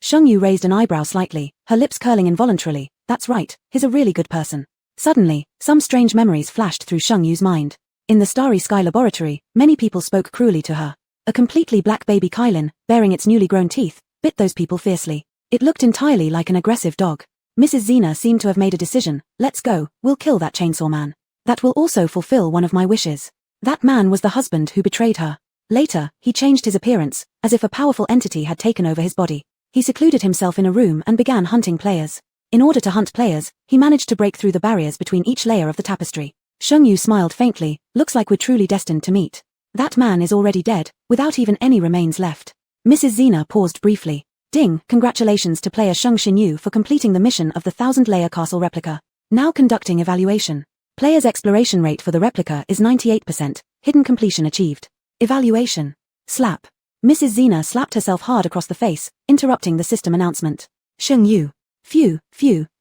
Sheng Yu raised an eyebrow slightly, her lips curling involuntarily. That's right, he's a really good person. Suddenly, some strange memories flashed through Sheng Yu's mind. In the Starry Sky Laboratory, many people spoke cruelly to her. A completely black baby Kylin, bearing its newly grown teeth, bit those people fiercely. It looked entirely like an aggressive dog. Mrs. Zena seemed to have made a decision. Let's go, we'll kill that chainsaw man. That will also fulfill one of my wishes. That man was the husband who betrayed her. Later, he changed his appearance, as if a powerful entity had taken over his body. He secluded himself in a room and began hunting players. In order to hunt players, he managed to break through the barriers between each layer of the tapestry. Sheng Yu smiled faintly. Looks like we're truly destined to meet. That man is already dead, without even any remains left. Mrs. Zena paused briefly. Ding, congratulations to player Sheng Xinyu for completing the mission of the 1,000-layer castle replica. Now conducting evaluation. Player's exploration rate for the replica is 98%, hidden completion achieved. Evaluation. Slap. Mrs. Zena slapped herself hard across the face, interrupting the system announcement. Sheng Yu. Phew,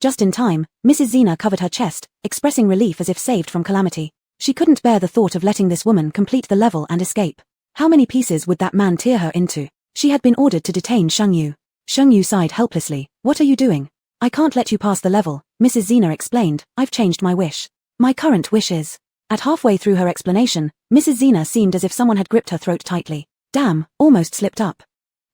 just in time, Mrs. Zena covered her chest, expressing relief as if saved from calamity. She couldn't bear the thought of letting this woman complete the level and escape. How many pieces would that man tear her into? She had been ordered to detain Sheng Yu. Sheng Yu sighed helplessly. What are you doing? I can't let you pass the level, Mrs. Zena explained. I've changed my wish. My current wish is. At halfway through her explanation, Mrs. Zena seemed as if someone had gripped her throat tightly. Damn, almost slipped up.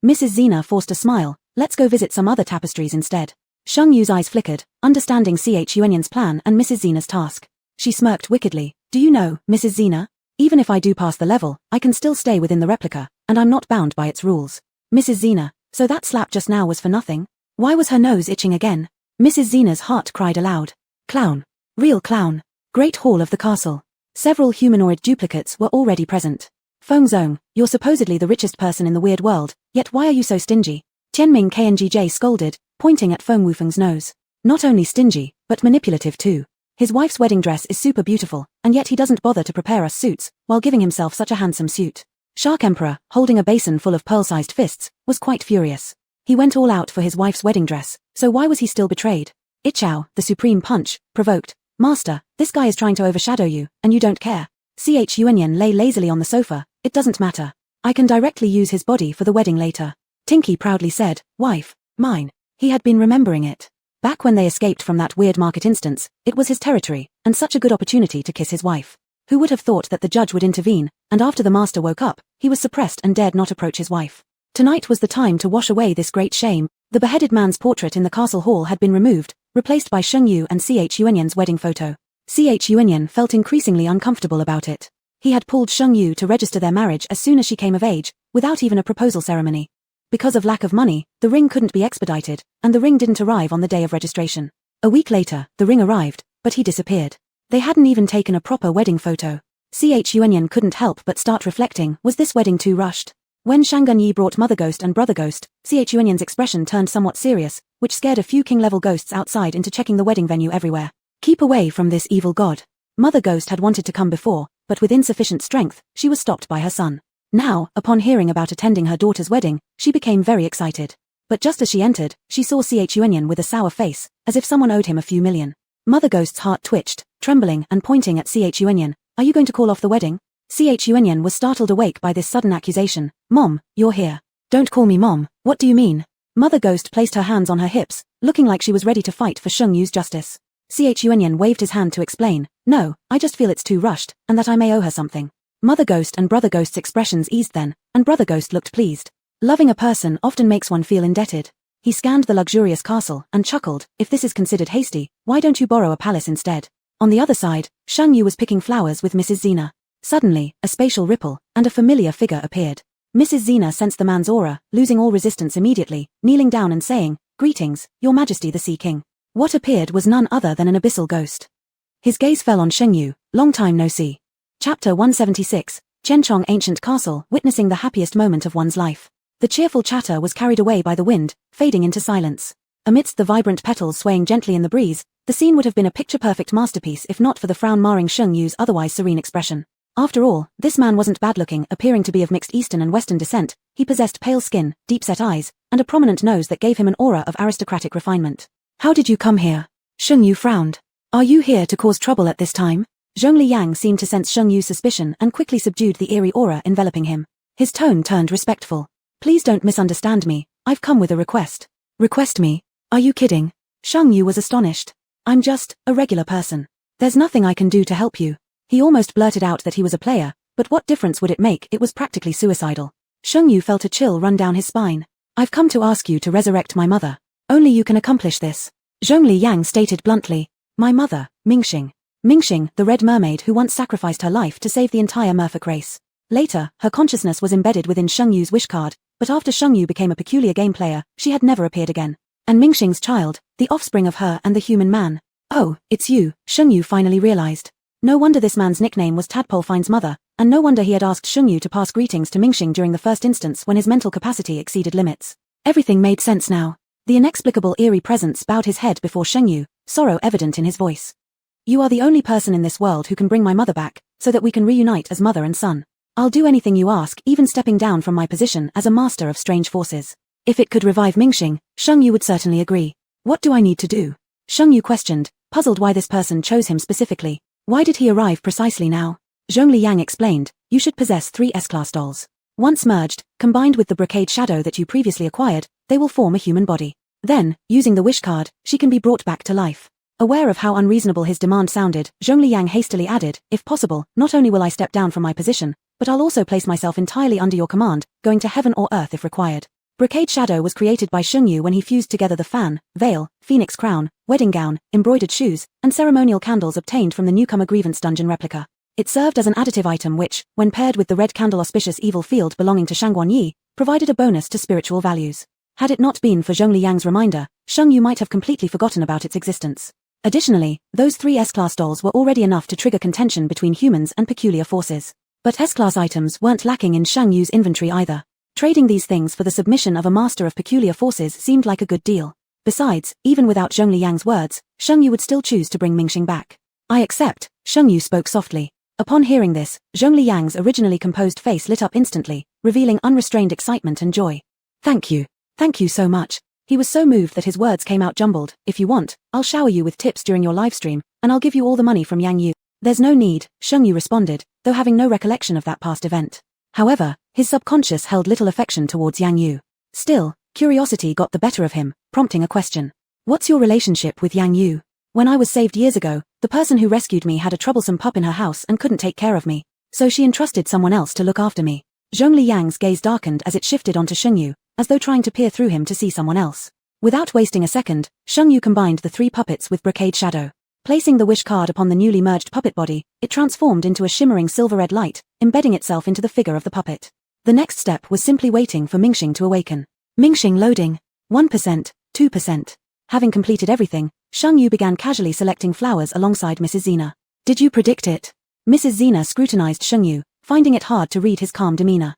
Mrs. Zena forced a smile. Let's go visit some other tapestries instead. Sheng Yu's eyes flickered, understanding Yuanyan's plan and Mrs. Zena's task. She smirked wickedly. Do you know, Mrs. Zena? Even if I do pass the level, I can still stay within the replica, and I'm not bound by its rules. Mrs. Zena, so that slap just now was for nothing? Why was her nose itching again? Mrs. Zena's heart cried aloud. Clown. Real clown. Great hall of the castle. Several humanoid duplicates were already present. Feng Zong, you're supposedly the richest person in the weird world, yet why are you so stingy? Tianming Kngjj scolded, pointing at Feng Wufeng's nose. Not only stingy, but manipulative too. His wife's wedding dress is super beautiful, and yet he doesn't bother to prepare us suits, while giving himself such a handsome suit. Shark Emperor, holding a basin full of pearl-sized fists, was quite furious. He went all out for his wife's wedding dress, so why was he still betrayed? Ichao, the supreme punch, provoked. Master, this guy is trying to overshadow you, and you don't care. Yuanyan lay lazily on the sofa. It doesn't matter. I can directly use his body for the wedding later. Tinky proudly said, wife, mine. He had been remembering it. Back when they escaped from that weird market instance, it was his territory, and such a good opportunity to kiss his wife. Who would have thought that the judge would intervene, and after the master woke up, he was suppressed and dared not approach his wife. Tonight was the time to wash away this great shame. The beheaded man's portrait in the castle hall had been removed, replaced by Sheng Yu and Yuanyan's wedding photo. Yuanyan felt increasingly uncomfortable about it. He had pulled Sheng Yu to register their marriage as soon as she came of age, without even a proposal ceremony. Because of lack of money, the ring couldn't be expedited, and the ring didn't arrive on the day of registration. A week later, the ring arrived, but he disappeared. They hadn't even taken a proper wedding photo. Chuanyan couldn't help but start reflecting, was this wedding too rushed? When Shanggunyi brought Mother Ghost and Brother Ghost, Chuanyan's expression turned somewhat serious, which scared a few king-level ghosts outside into checking the wedding venue everywhere. Keep away from this evil god. Mother Ghost had wanted to come before, but with insufficient strength, she was stopped by her son. Now, upon hearing about attending her daughter's wedding, she became very excited. But just as she entered, she saw Chuanyan with a sour face, as if someone owed him a few million. Mother Ghost's heart twitched, trembling and pointing at Chuanyan. Are you going to call off the wedding? Chuanyan was startled awake by this sudden accusation. Mom, you're here. Don't call me Mom, what do you mean? Mother Ghost placed her hands on her hips, looking like she was ready to fight for Shungyu's justice. Chuanyan waved his hand to explain, no, I just feel it's too rushed, and that I may owe her something. Mother Ghost and Brother Ghost's expressions eased then, and Brother Ghost looked pleased. Loving a person often makes one feel indebted. He scanned the luxurious castle and chuckled, if this is considered hasty, why don't you borrow a palace instead? On the other side, Shangyu was picking flowers with Mrs. Zena. Suddenly, a spatial ripple, and a familiar figure appeared. Mrs. Zena sensed the man's aura, losing all resistance immediately, kneeling down and saying, Greetings, Your Majesty the Sea King. What appeared was none other than an abyssal ghost. His gaze fell on Shengyu, long time no see. Chapter 176, Chenchong Ancient Castle, witnessing the happiest moment of one's life. The cheerful chatter was carried away by the wind, fading into silence. Amidst the vibrant petals swaying gently in the breeze, the scene would have been a picture-perfect masterpiece if not for the frown marring Shengyu's otherwise serene expression. After all, this man wasn't bad-looking, appearing to be of mixed Eastern and Western descent. He possessed pale skin, deep-set eyes, and a prominent nose that gave him an aura of aristocratic refinement. How did you come here? Shengyu frowned. Are you here to cause trouble at this time? Zhongli Yang seemed to sense Shengyu's suspicion and quickly subdued the eerie aura enveloping him. His tone turned respectful. Please don't misunderstand me, I've come with a request. Request me? Are you kidding? Shengyu was astonished. I'm just a regular person. There's nothing I can do to help you. He almost blurted out that he was a player, but what difference would it make? It was practically suicidal. Shengyu felt a chill run down his spine. I've come to ask you to resurrect my mother. Only you can accomplish this. Zhongli Yang stated bluntly. My mother, Mingxing. Mingxing, the Red Mermaid who once sacrificed her life to save the entire merfolk race. Later, her consciousness was embedded within Shengyu's wish card, but after Shengyu became a peculiar game player, she had never appeared again. And Mingxing's child, the offspring of her and the human man. Oh, it's you, Shengyu finally realized. No wonder this man's nickname was Tadpole Fine's mother, and no wonder he had asked Shengyu to pass greetings to Mingxing during the first instance when his mental capacity exceeded limits. Everything made sense now. The inexplicable eerie presence bowed his head before Shengyu, sorrow evident in his voice. You are the only person in this world who can bring my mother back, so that we can reunite as mother and son. I'll do anything you ask, even stepping down from my position as a master of strange forces. If it could revive Mingxing, Shengyu would certainly agree. What do I need to do? Shengyu questioned, puzzled why this person chose him specifically. Why did he arrive precisely now? Zhongli Yang explained, you should possess 3 S-class dolls. Once merged, combined with the brocade shadow that you previously acquired, they will form a human body. Then, using the wish card, she can be brought back to life. Aware of how unreasonable his demand sounded, Zhongli Yang hastily added, if possible, not only will I step down from my position, but I'll also place myself entirely under your command, going to heaven or earth if required. Brocade shadow was created by Shengyu when he fused together the fan, veil, phoenix crown, wedding gown, embroidered shoes, and ceremonial candles obtained from the newcomer grievance dungeon replica. It served as an additive item which, when paired with the red candle auspicious evil field belonging to Shangguanyi, provided a bonus to spiritual values. Had it not been for Zhongli Yang's reminder, Shengyu might have completely forgotten about its existence. Additionally, those 3 S-class dolls were already enough to trigger contention between humans and peculiar forces. But S-class items weren't lacking in Shengyu's inventory either. Trading these things for the submission of a master of peculiar forces seemed like a good deal. Besides, even without Zhongli Yang's words, Shengyu would still choose to bring Mingxing back. I accept, Shengyu spoke softly. Upon hearing this, Zhongli Yang's originally composed face lit up instantly, revealing unrestrained excitement and joy. Thank you so much. He was so moved that his words came out jumbled. If you want, I'll shower you with tips during your live stream, and I'll give you all the money from Yang Yu. There's no need, Shengyu responded, though having no recollection of that past event. However, his subconscious held little affection towards Yang Yu. Still, curiosity got the better of him, prompting a question. What's your relationship with Yang Yu? When I was saved years ago, the person who rescued me had a troublesome pup in her house and couldn't take care of me, so she entrusted someone else to look after me. Zhongli Yang's gaze darkened as it shifted onto Shengyu, as though trying to peer through him to see someone else. Without wasting a second, Shengyu combined the 3 puppets with brocade shadow. Placing the wish card upon the newly merged puppet body, it transformed into a shimmering silver-red light, embedding itself into the figure of the puppet. The next step was simply waiting for Mingxing to awaken. Mingxing loading. 1%, 2%. Having completed everything, Sheng Yu began casually selecting flowers alongside Mrs. Zena. Did you predict it? Mrs. Zena scrutinized Sheng Yu, finding it hard to read his calm demeanor.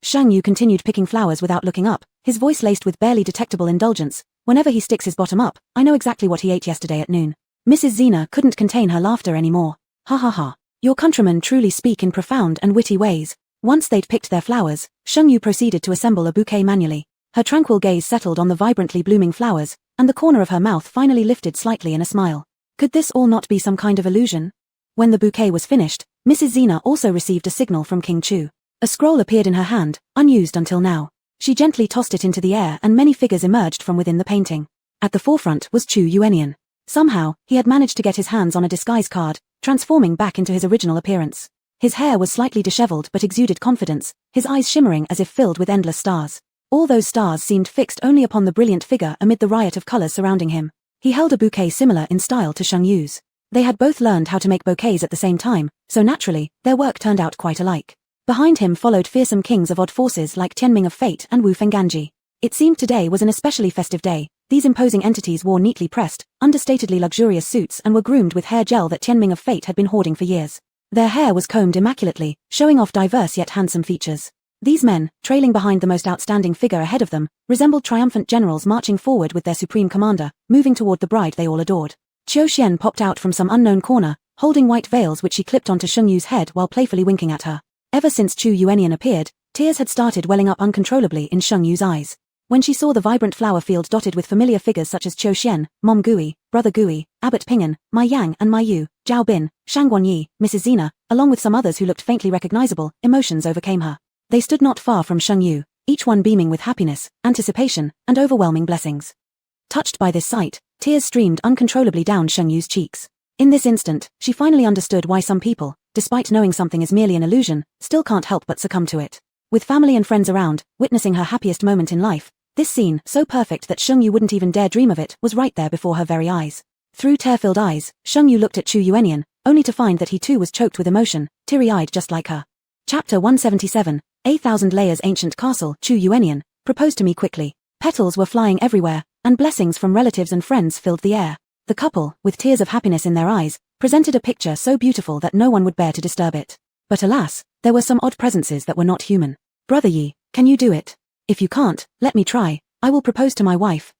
Sheng Yu continued picking flowers without looking up, his voice laced with barely detectable indulgence. Whenever he sticks his bottom up, I know exactly what he ate yesterday at noon. Mrs. Zena couldn't contain her laughter anymore. Ha ha ha. Your countrymen truly speak in profound and witty ways. Once they'd picked their flowers, Sheng Yu proceeded to assemble a bouquet manually. Her tranquil gaze settled on the vibrantly blooming flowers, and the corner of her mouth finally lifted slightly in a smile. Could this all not be some kind of illusion? When the bouquet was finished, Mrs. Zena also received a signal from King Chu. A scroll appeared in her hand, unused until now. She gently tossed it into the air and many figures emerged from within the painting. At the forefront was Chu Yuenian. Somehow, he had managed to get his hands on a disguise card, transforming back into his original appearance. His hair was slightly disheveled but exuded confidence, his eyes shimmering as if filled with endless stars. All those stars seemed fixed only upon the brilliant figure amid the riot of colors surrounding him. He held a bouquet similar in style to Sheng Yu's. They had both learned how to make bouquets at the same time, so naturally, their work turned out quite alike. Behind him followed fearsome kings of odd forces like Tianming of Fate and Wu Fengganji. It seemed today was an especially festive day. These imposing entities wore neatly pressed, understatedly luxurious suits and were groomed with hair gel that Tianming of Fate had been hoarding for years. Their hair was combed immaculately, showing off diverse yet handsome features. These men, trailing behind the most outstanding figure ahead of them, resembled triumphant generals marching forward with their supreme commander, moving toward the bride they all adored. Qiu Xian popped out from some unknown corner, holding white veils which she clipped onto Sheng Yu's head while playfully winking at her. Ever since Chu Yuenian appeared, tears had started welling up uncontrollably in Sheng Yu's eyes. When she saw the vibrant flower field dotted with familiar figures such as Qiu Xian, Mom Gui, Brother Gui, Abbot Ping'an, Mai Yang and Mai Yu, Zhao Bin, Shang Guanyi, Mrs. Zena, along with some others who looked faintly recognizable, emotions overcame her. They stood not far from Sheng Yu, each one beaming with happiness, anticipation, and overwhelming blessings. Touched by this sight, tears streamed uncontrollably down Sheng Yu's cheeks. In this instant, she finally understood why some people, despite knowing something is merely an illusion, still can't help but succumb to it. With family and friends around, witnessing her happiest moment in life, this scene, so perfect that Sheng Yu wouldn't even dare dream of it, was right there before her very eyes. Through tear-filled eyes, Sheng Yu looked at Chu Yuenian, only to find that he too was choked with emotion, teary-eyed just like her. Chapter 177, A Thousand Layers Ancient Castle. Chu Yuenian, proposed to me quickly. Petals were flying everywhere, and blessings from relatives and friends filled the air. The couple, with tears of happiness in their eyes, presented a picture so beautiful that no one would bear to disturb it. But alas, there were some odd presences that were not human. Brother Yi, can you do it? If you can't, let me try. I will propose to my wife.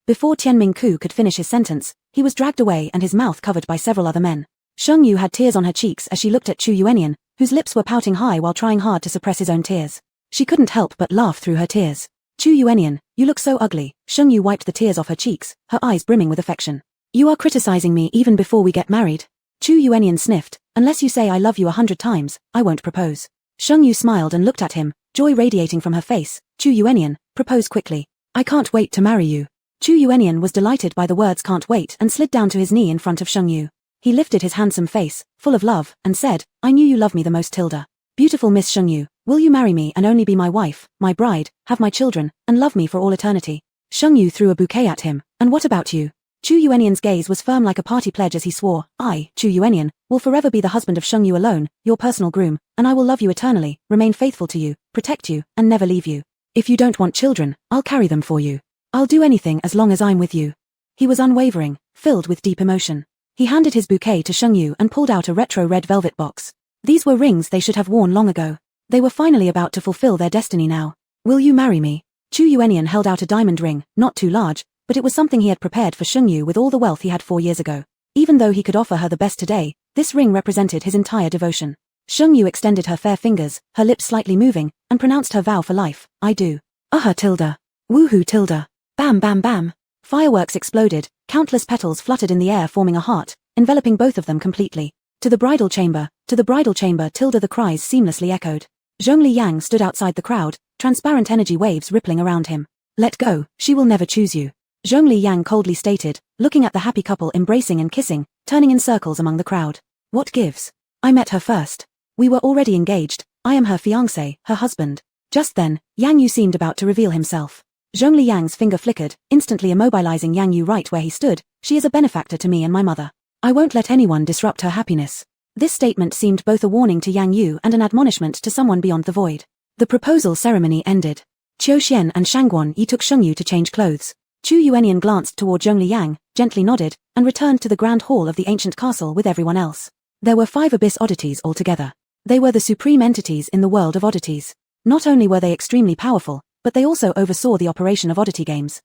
Before Tianming Ku could finish his sentence, he was dragged away and his mouth covered by several other men. Sheng Yu had tears on her cheeks as she looked at Chu Yuenian, whose lips were pouting high while trying hard to suppress his own tears. She couldn't help but laugh through her tears. Chu Yuenian, you look so ugly. Sheng Yu wiped the tears off her cheeks, her eyes brimming with affection. You are criticizing me even before we get married. Chu Yuenian sniffed. Unless you say I love you 100 times, I won't propose. Sheng Yu smiled and looked at him, joy radiating from her face. Chu Yuenian, propose quickly. I can't wait to marry you. Chu Yuenian was delighted by the words can't wait and slid down to his knee in front of Sheng Yu. He lifted his handsome face, full of love, and said, I knew you love me the most, Tilda. Beautiful Miss Sheng Yu, will you marry me and only be my wife, my bride, have my children, and love me for all eternity? Sheng Yu threw a bouquet at him. And what about you? Chu Yuenian's gaze was firm like a party pledge as he swore, I, Chu Yuenian, will forever be the husband of Sheng Yu alone, your personal groom, and I will love you eternally, remain faithful to you, protect you, and never leave you. If you don't want children, I'll carry them for you. I'll do anything as long as I'm with you. He was unwavering, filled with deep emotion. He handed his bouquet to Sheng Yu and pulled out a retro red velvet box. These were rings they should have worn long ago. They were finally about to fulfill their destiny now. Will you marry me? Chu Yuenian held out a diamond ring, not too large, but it was something he had prepared for Sheng Yu with all the wealth he had 4 years ago. Even though he could offer her the best today, this ring represented his entire devotion. Sheng Yu extended her fair fingers, her lips slightly moving, and pronounced her vow for life, I do. Tilda. Woohoo Tilda. Bam bam bam. Fireworks exploded, countless petals fluttered in the air forming a heart, enveloping both of them completely. To the bridal chamber, Tilda, the cries seamlessly echoed. Zhongli Yang stood outside the crowd, transparent energy waves rippling around him. Let go, she will never choose you. Zhongli Yang coldly stated, looking at the happy couple embracing and kissing, turning in circles among the crowd. What gives? I met her first. We were already engaged, I am her fiancé, her husband. Just then, Yang Yu seemed about to reveal himself. Zhongli Yang's finger flickered, instantly immobilizing Yang Yu right where he stood. She is a benefactor to me and my mother. I won't let anyone disrupt her happiness. This statement seemed both a warning to Yang Yu and an admonishment to someone beyond the void. The proposal ceremony ended. Qiu Xian and Shangguan Yi took Shengyu to change clothes. Chu Yuanian glanced toward Zhongli Yang, gently nodded, and returned to the grand hall of the ancient castle with everyone else. There were 5 abyss oddities altogether. They were the supreme entities in the world of oddities. Not only were they extremely powerful, but they also oversaw the operation of oddity games.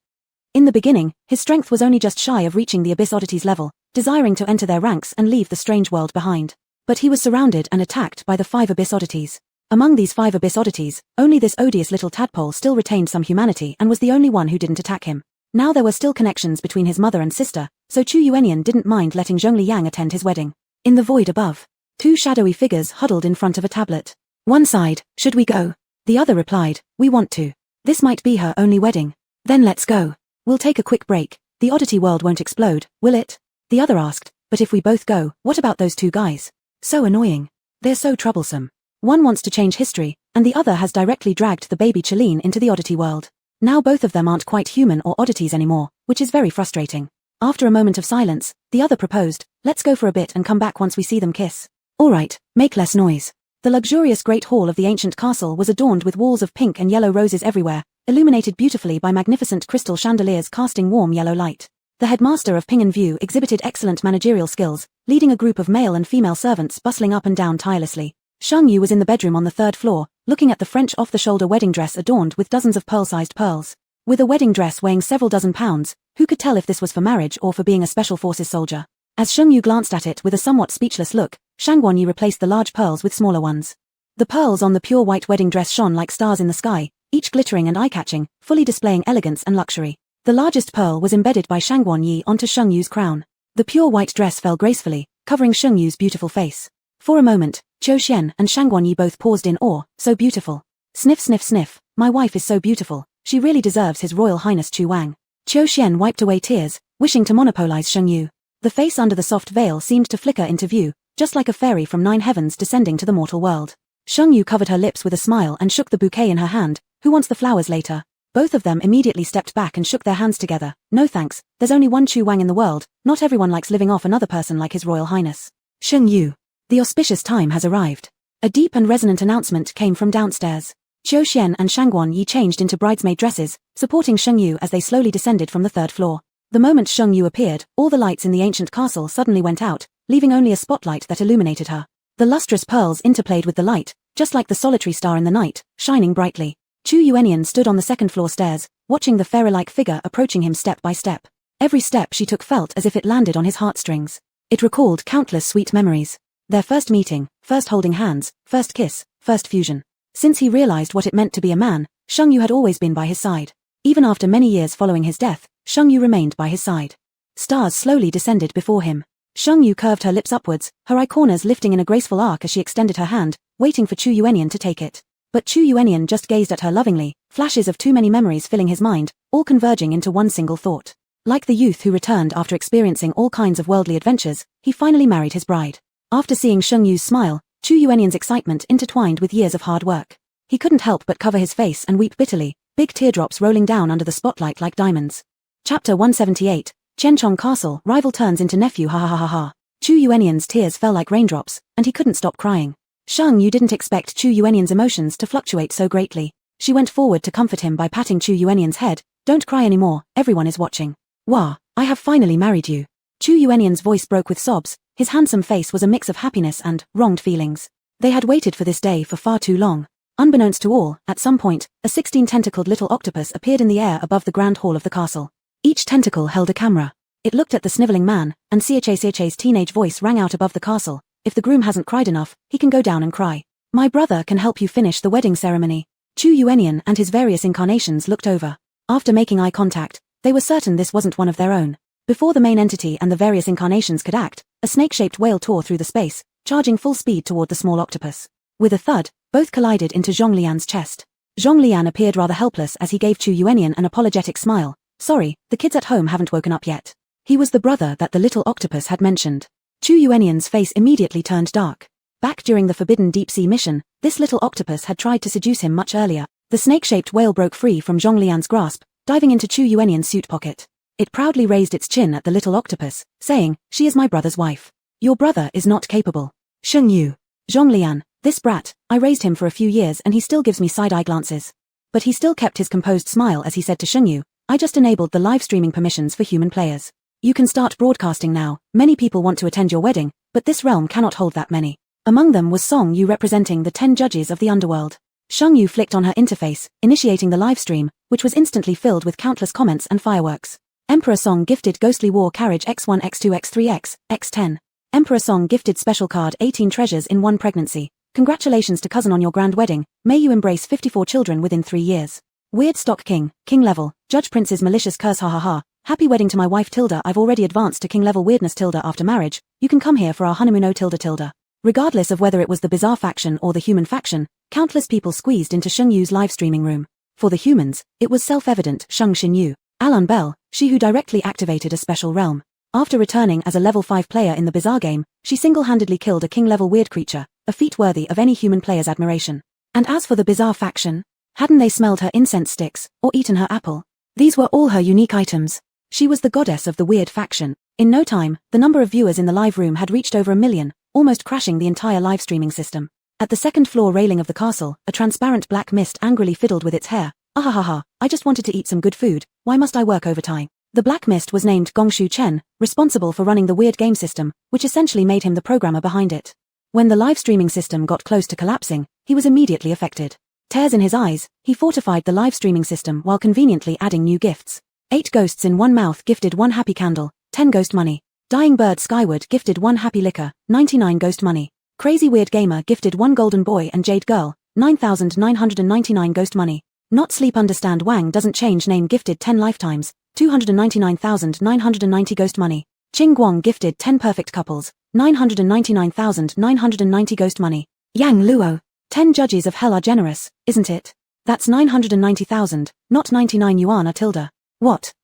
In the beginning, his strength was only just shy of reaching the abyss oddities level, desiring to enter their ranks and leave the strange world behind. But he was surrounded and attacked by the 5 abyss oddities. Among these 5 abyss oddities, only this odious little tadpole still retained some humanity and was the only one who didn't attack him. Now there were still connections between his mother and sister, so Chu Yuanian didn't mind letting Zhongli Yang attend his wedding. In the void above, 2 shadowy figures huddled in front of a tablet. One sighed, "Should we go?" The other replied, "We want to. This might be her only wedding. Then let's go. We'll take a quick break. The oddity world won't explode, will it?" The other asked, "But if we both go, what about those 2 guys? So annoying. They're so troublesome. One wants to change history, and the other has directly dragged the baby Chelene into the oddity world. Now both of them aren't quite human or oddities anymore, which is very frustrating." After a moment of silence, the other proposed, "Let's go for a bit and come back once we see them kiss." "All right, make less noise." The luxurious great hall of the ancient castle was adorned with walls of pink and yellow roses everywhere, illuminated beautifully by magnificent crystal chandeliers casting warm yellow light. The headmaster of Ping and View exhibited excellent managerial skills, leading a group of male and female servants bustling up and down tirelessly. Shengyu was in the bedroom on the 3rd floor, looking at the French off-the-shoulder wedding dress adorned with dozens of pearl-sized pearls. With a wedding dress weighing several dozen pounds, who could tell if this was for marriage or for being a special forces soldier? As Shengyu glanced at it with a somewhat speechless look, Shangguan Yi replaced the large pearls with smaller ones. The pearls on the pure white wedding dress shone like stars in the sky, each glittering and eye-catching, fully displaying elegance and luxury. The largest pearl was embedded by Shangguan Yi onto Shengyu's crown. The pure white dress fell gracefully, covering Shengyu's beautiful face. For a moment, Qiu Xian and Shangguan Yi both paused in awe. "So beautiful. Sniff sniff sniff, my wife is so beautiful, she really deserves His Royal Highness Chu Wang." Qiu Xian wiped away tears, wishing to monopolize Shengyu. The face under the soft veil seemed to flicker into view, just like a fairy from 9 heavens descending to the mortal world. Shengyu covered her lips with a smile and shook the bouquet in her hand. "Who wants the flowers later?" Both of them immediately stepped back and shook their hands together. "No thanks, there's only one Chu Wang in the world, not everyone likes living off another person like His Royal Highness." "Shengyu, the auspicious time has arrived." A deep and resonant announcement came from downstairs. Qiu Xian and Shangguan Yi changed into bridesmaid dresses, supporting Shengyu as they slowly descended from the 3rd floor. The moment Shengyu appeared, all the lights in the ancient castle suddenly went out, leaving only a spotlight that illuminated her. The lustrous pearls interplayed with the light, just like the solitary star in the night, shining brightly. Chu Yuanian stood on the 2nd floor stairs, watching the fairy-like figure approaching him step by step. Every step she took felt as if it landed on his heartstrings. It recalled countless sweet memories. Their first meeting, first holding hands, first kiss, first fusion. Since he realized what it meant to be a man, Shengyu had always been by his side. Even after many years following his death, Shengyu remained by his side. Stars slowly descended before him. Shengyu curved her lips upwards, her eye corners lifting in a graceful arc as she extended her hand, waiting for Chu Yuanian to take it. But Chu Yuanian just gazed at her lovingly, flashes of too many memories filling his mind, all converging into one single thought. Like the youth who returned after experiencing all kinds of worldly adventures, he finally married his bride. After seeing Shengyu's smile, Chu Yuanian's excitement intertwined with years of hard work. He couldn't help but cover his face and weep bitterly, big teardrops rolling down under the spotlight like diamonds. Chapter 178, Qianchong Castle, rival turns into nephew, ha ha ha ha ha. Chu Yuanian's tears fell like raindrops, and he couldn't stop crying. Shengyu didn't expect Chu Yuanian's emotions to fluctuate so greatly. She went forward to comfort him by patting Chu Yuanian's head. "Don't cry anymore, everyone is watching. Wah, I have finally married you." Chu Yuanian's voice broke with sobs. His handsome face was a mix of happiness and wronged feelings. They had waited for this day for far too long. Unbeknownst to all, at some point, a 16-tentacled little octopus appeared in the air above the grand hall of the castle. Each tentacle held a camera. It looked at the sniveling man, and Xiache's teenage voice rang out above the castle. "If the groom hasn't cried enough, he can go down and cry. My brother can help you finish the wedding ceremony." Chu Yuanian and his various incarnations looked over. After making eye contact, they were certain this wasn't one of their own. Before the main entity and the various incarnations could act, a snake-shaped whale tore through the space, charging full speed toward the small octopus. With a thud, both collided into Zhonglian's chest. Zhonglian appeared rather helpless as he gave Chu Yuanian an apologetic smile. "Sorry, the kids at home haven't woken up yet." He was the brother that the little octopus had mentioned. Chu Yuanian's face immediately turned dark. Back during the forbidden deep-sea mission, this little octopus had tried to seduce him much earlier. The snake-shaped whale broke free from Zhonglian's grasp, diving into Chu Yuanian's suit pocket. It proudly raised its chin at the little octopus, saying, "She is my brother's wife. Your brother is not capable." "Shengyu. Zhonglian, this brat, I raised him for a few years and he still gives me side-eye glances." But he still kept his composed smile as he said to Shengyu, I just enabled the live streaming permissions for human players. You can start broadcasting now. Many people want to attend your wedding, but this realm cannot hold that many. Among them was Song Yu representing the 10 judges of the underworld. Shengyu flicked on her interface, initiating the live stream, which was instantly filled with countless comments and fireworks. Emperor Song gifted Ghostly War Carriage X1 X2 X3 X10. Emperor Song gifted special card 18 treasures in 1 pregnancy. Congratulations to cousin on your grand wedding, may you embrace 54 children within 3 years. Weird stock king level, Judge Prince's malicious curse ha ha ha, happy wedding to my wife tilde I've already advanced to king level weirdness tilde after marriage, you can come here for our honeymoon oh tilde. Regardless of whether it was the bizarre faction or the human faction, countless people squeezed into Shengyu's live streaming room. For the humans, it was self-evident Sheng Xinyu, Alan Bell, she who directly activated a special realm. After returning as a level 5 player in the bizarre game, she single-handedly killed a king-level weird creature, a feat worthy of any human player's admiration. And as for the bizarre faction, hadn't they smelled her incense sticks, or eaten her apple? These were all her unique items. She was the goddess of the weird faction. In no time, the number of viewers in the live room had reached over 1 million, almost crashing the entire live streaming system. At the second-floor railing of the castle, a transparent black mist angrily fiddled with its hair. Ahahaha, I just wanted to eat some good food, why must I work overtime? The Black Mist was named Gongshu Chen, responsible for running the weird game system, which essentially made him the programmer behind it. When the live streaming system got close to collapsing, he was immediately affected. Tears in his eyes, he fortified the live streaming system while conveniently adding new gifts. 8 ghosts in 1 mouth gifted 1 happy candle, 10 ghost money. Dying bird skyward gifted 1 happy liquor, 99 ghost money. Crazy weird gamer gifted 1 golden boy and jade girl, 9,999 ghost money. Not sleep understand Wang doesn't change name gifted 10 lifetimes, 299,990 ghost money. Qing Guang gifted 10 perfect couples, 999,990 ghost money. Yang Luo, 10 judges of hell are generous, isn't it? That's 990,000, not 99 yuan a tilde. What?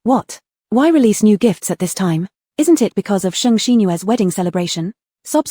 Why release new gifts at this time? Isn't it because of Sheng Xinyue's wedding celebration? Sob.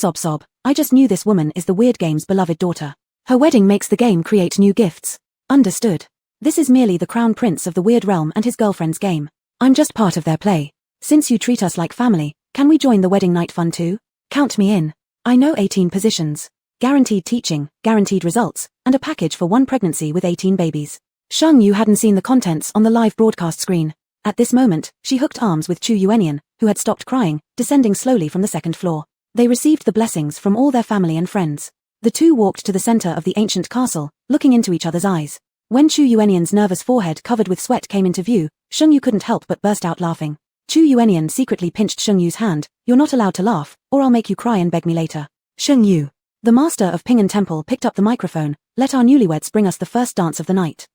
I just knew this woman is the weird game's beloved daughter. Her wedding makes the game create new gifts. Understood. This is merely the crown prince of the weird realm and his girlfriend's game. I'm just part of their play. Since you treat us like family, can we join the wedding night fun too? Count me in. I know 18 positions. Guaranteed teaching, guaranteed results, and a package for 1 pregnancy with 18 babies. Sheng Yu hadn't seen the contents on the live broadcast screen. At this moment, she hooked arms with Chu Yuenian, who had stopped crying, descending slowly from the 2nd floor. They received the blessings from all their family and friends. The two walked to the center of the ancient castle, looking into each other's eyes. When Chu Yuenian's nervous forehead covered with sweat came into view, Sheng Yu couldn't help but burst out laughing. Chu Yuenian secretly pinched Sheng Yu's hand. You're not allowed to laugh, or I'll make you cry and beg me later. Sheng Yu. The master of Ping'an Temple picked up the microphone. Let our newlyweds bring us the first dance of the night.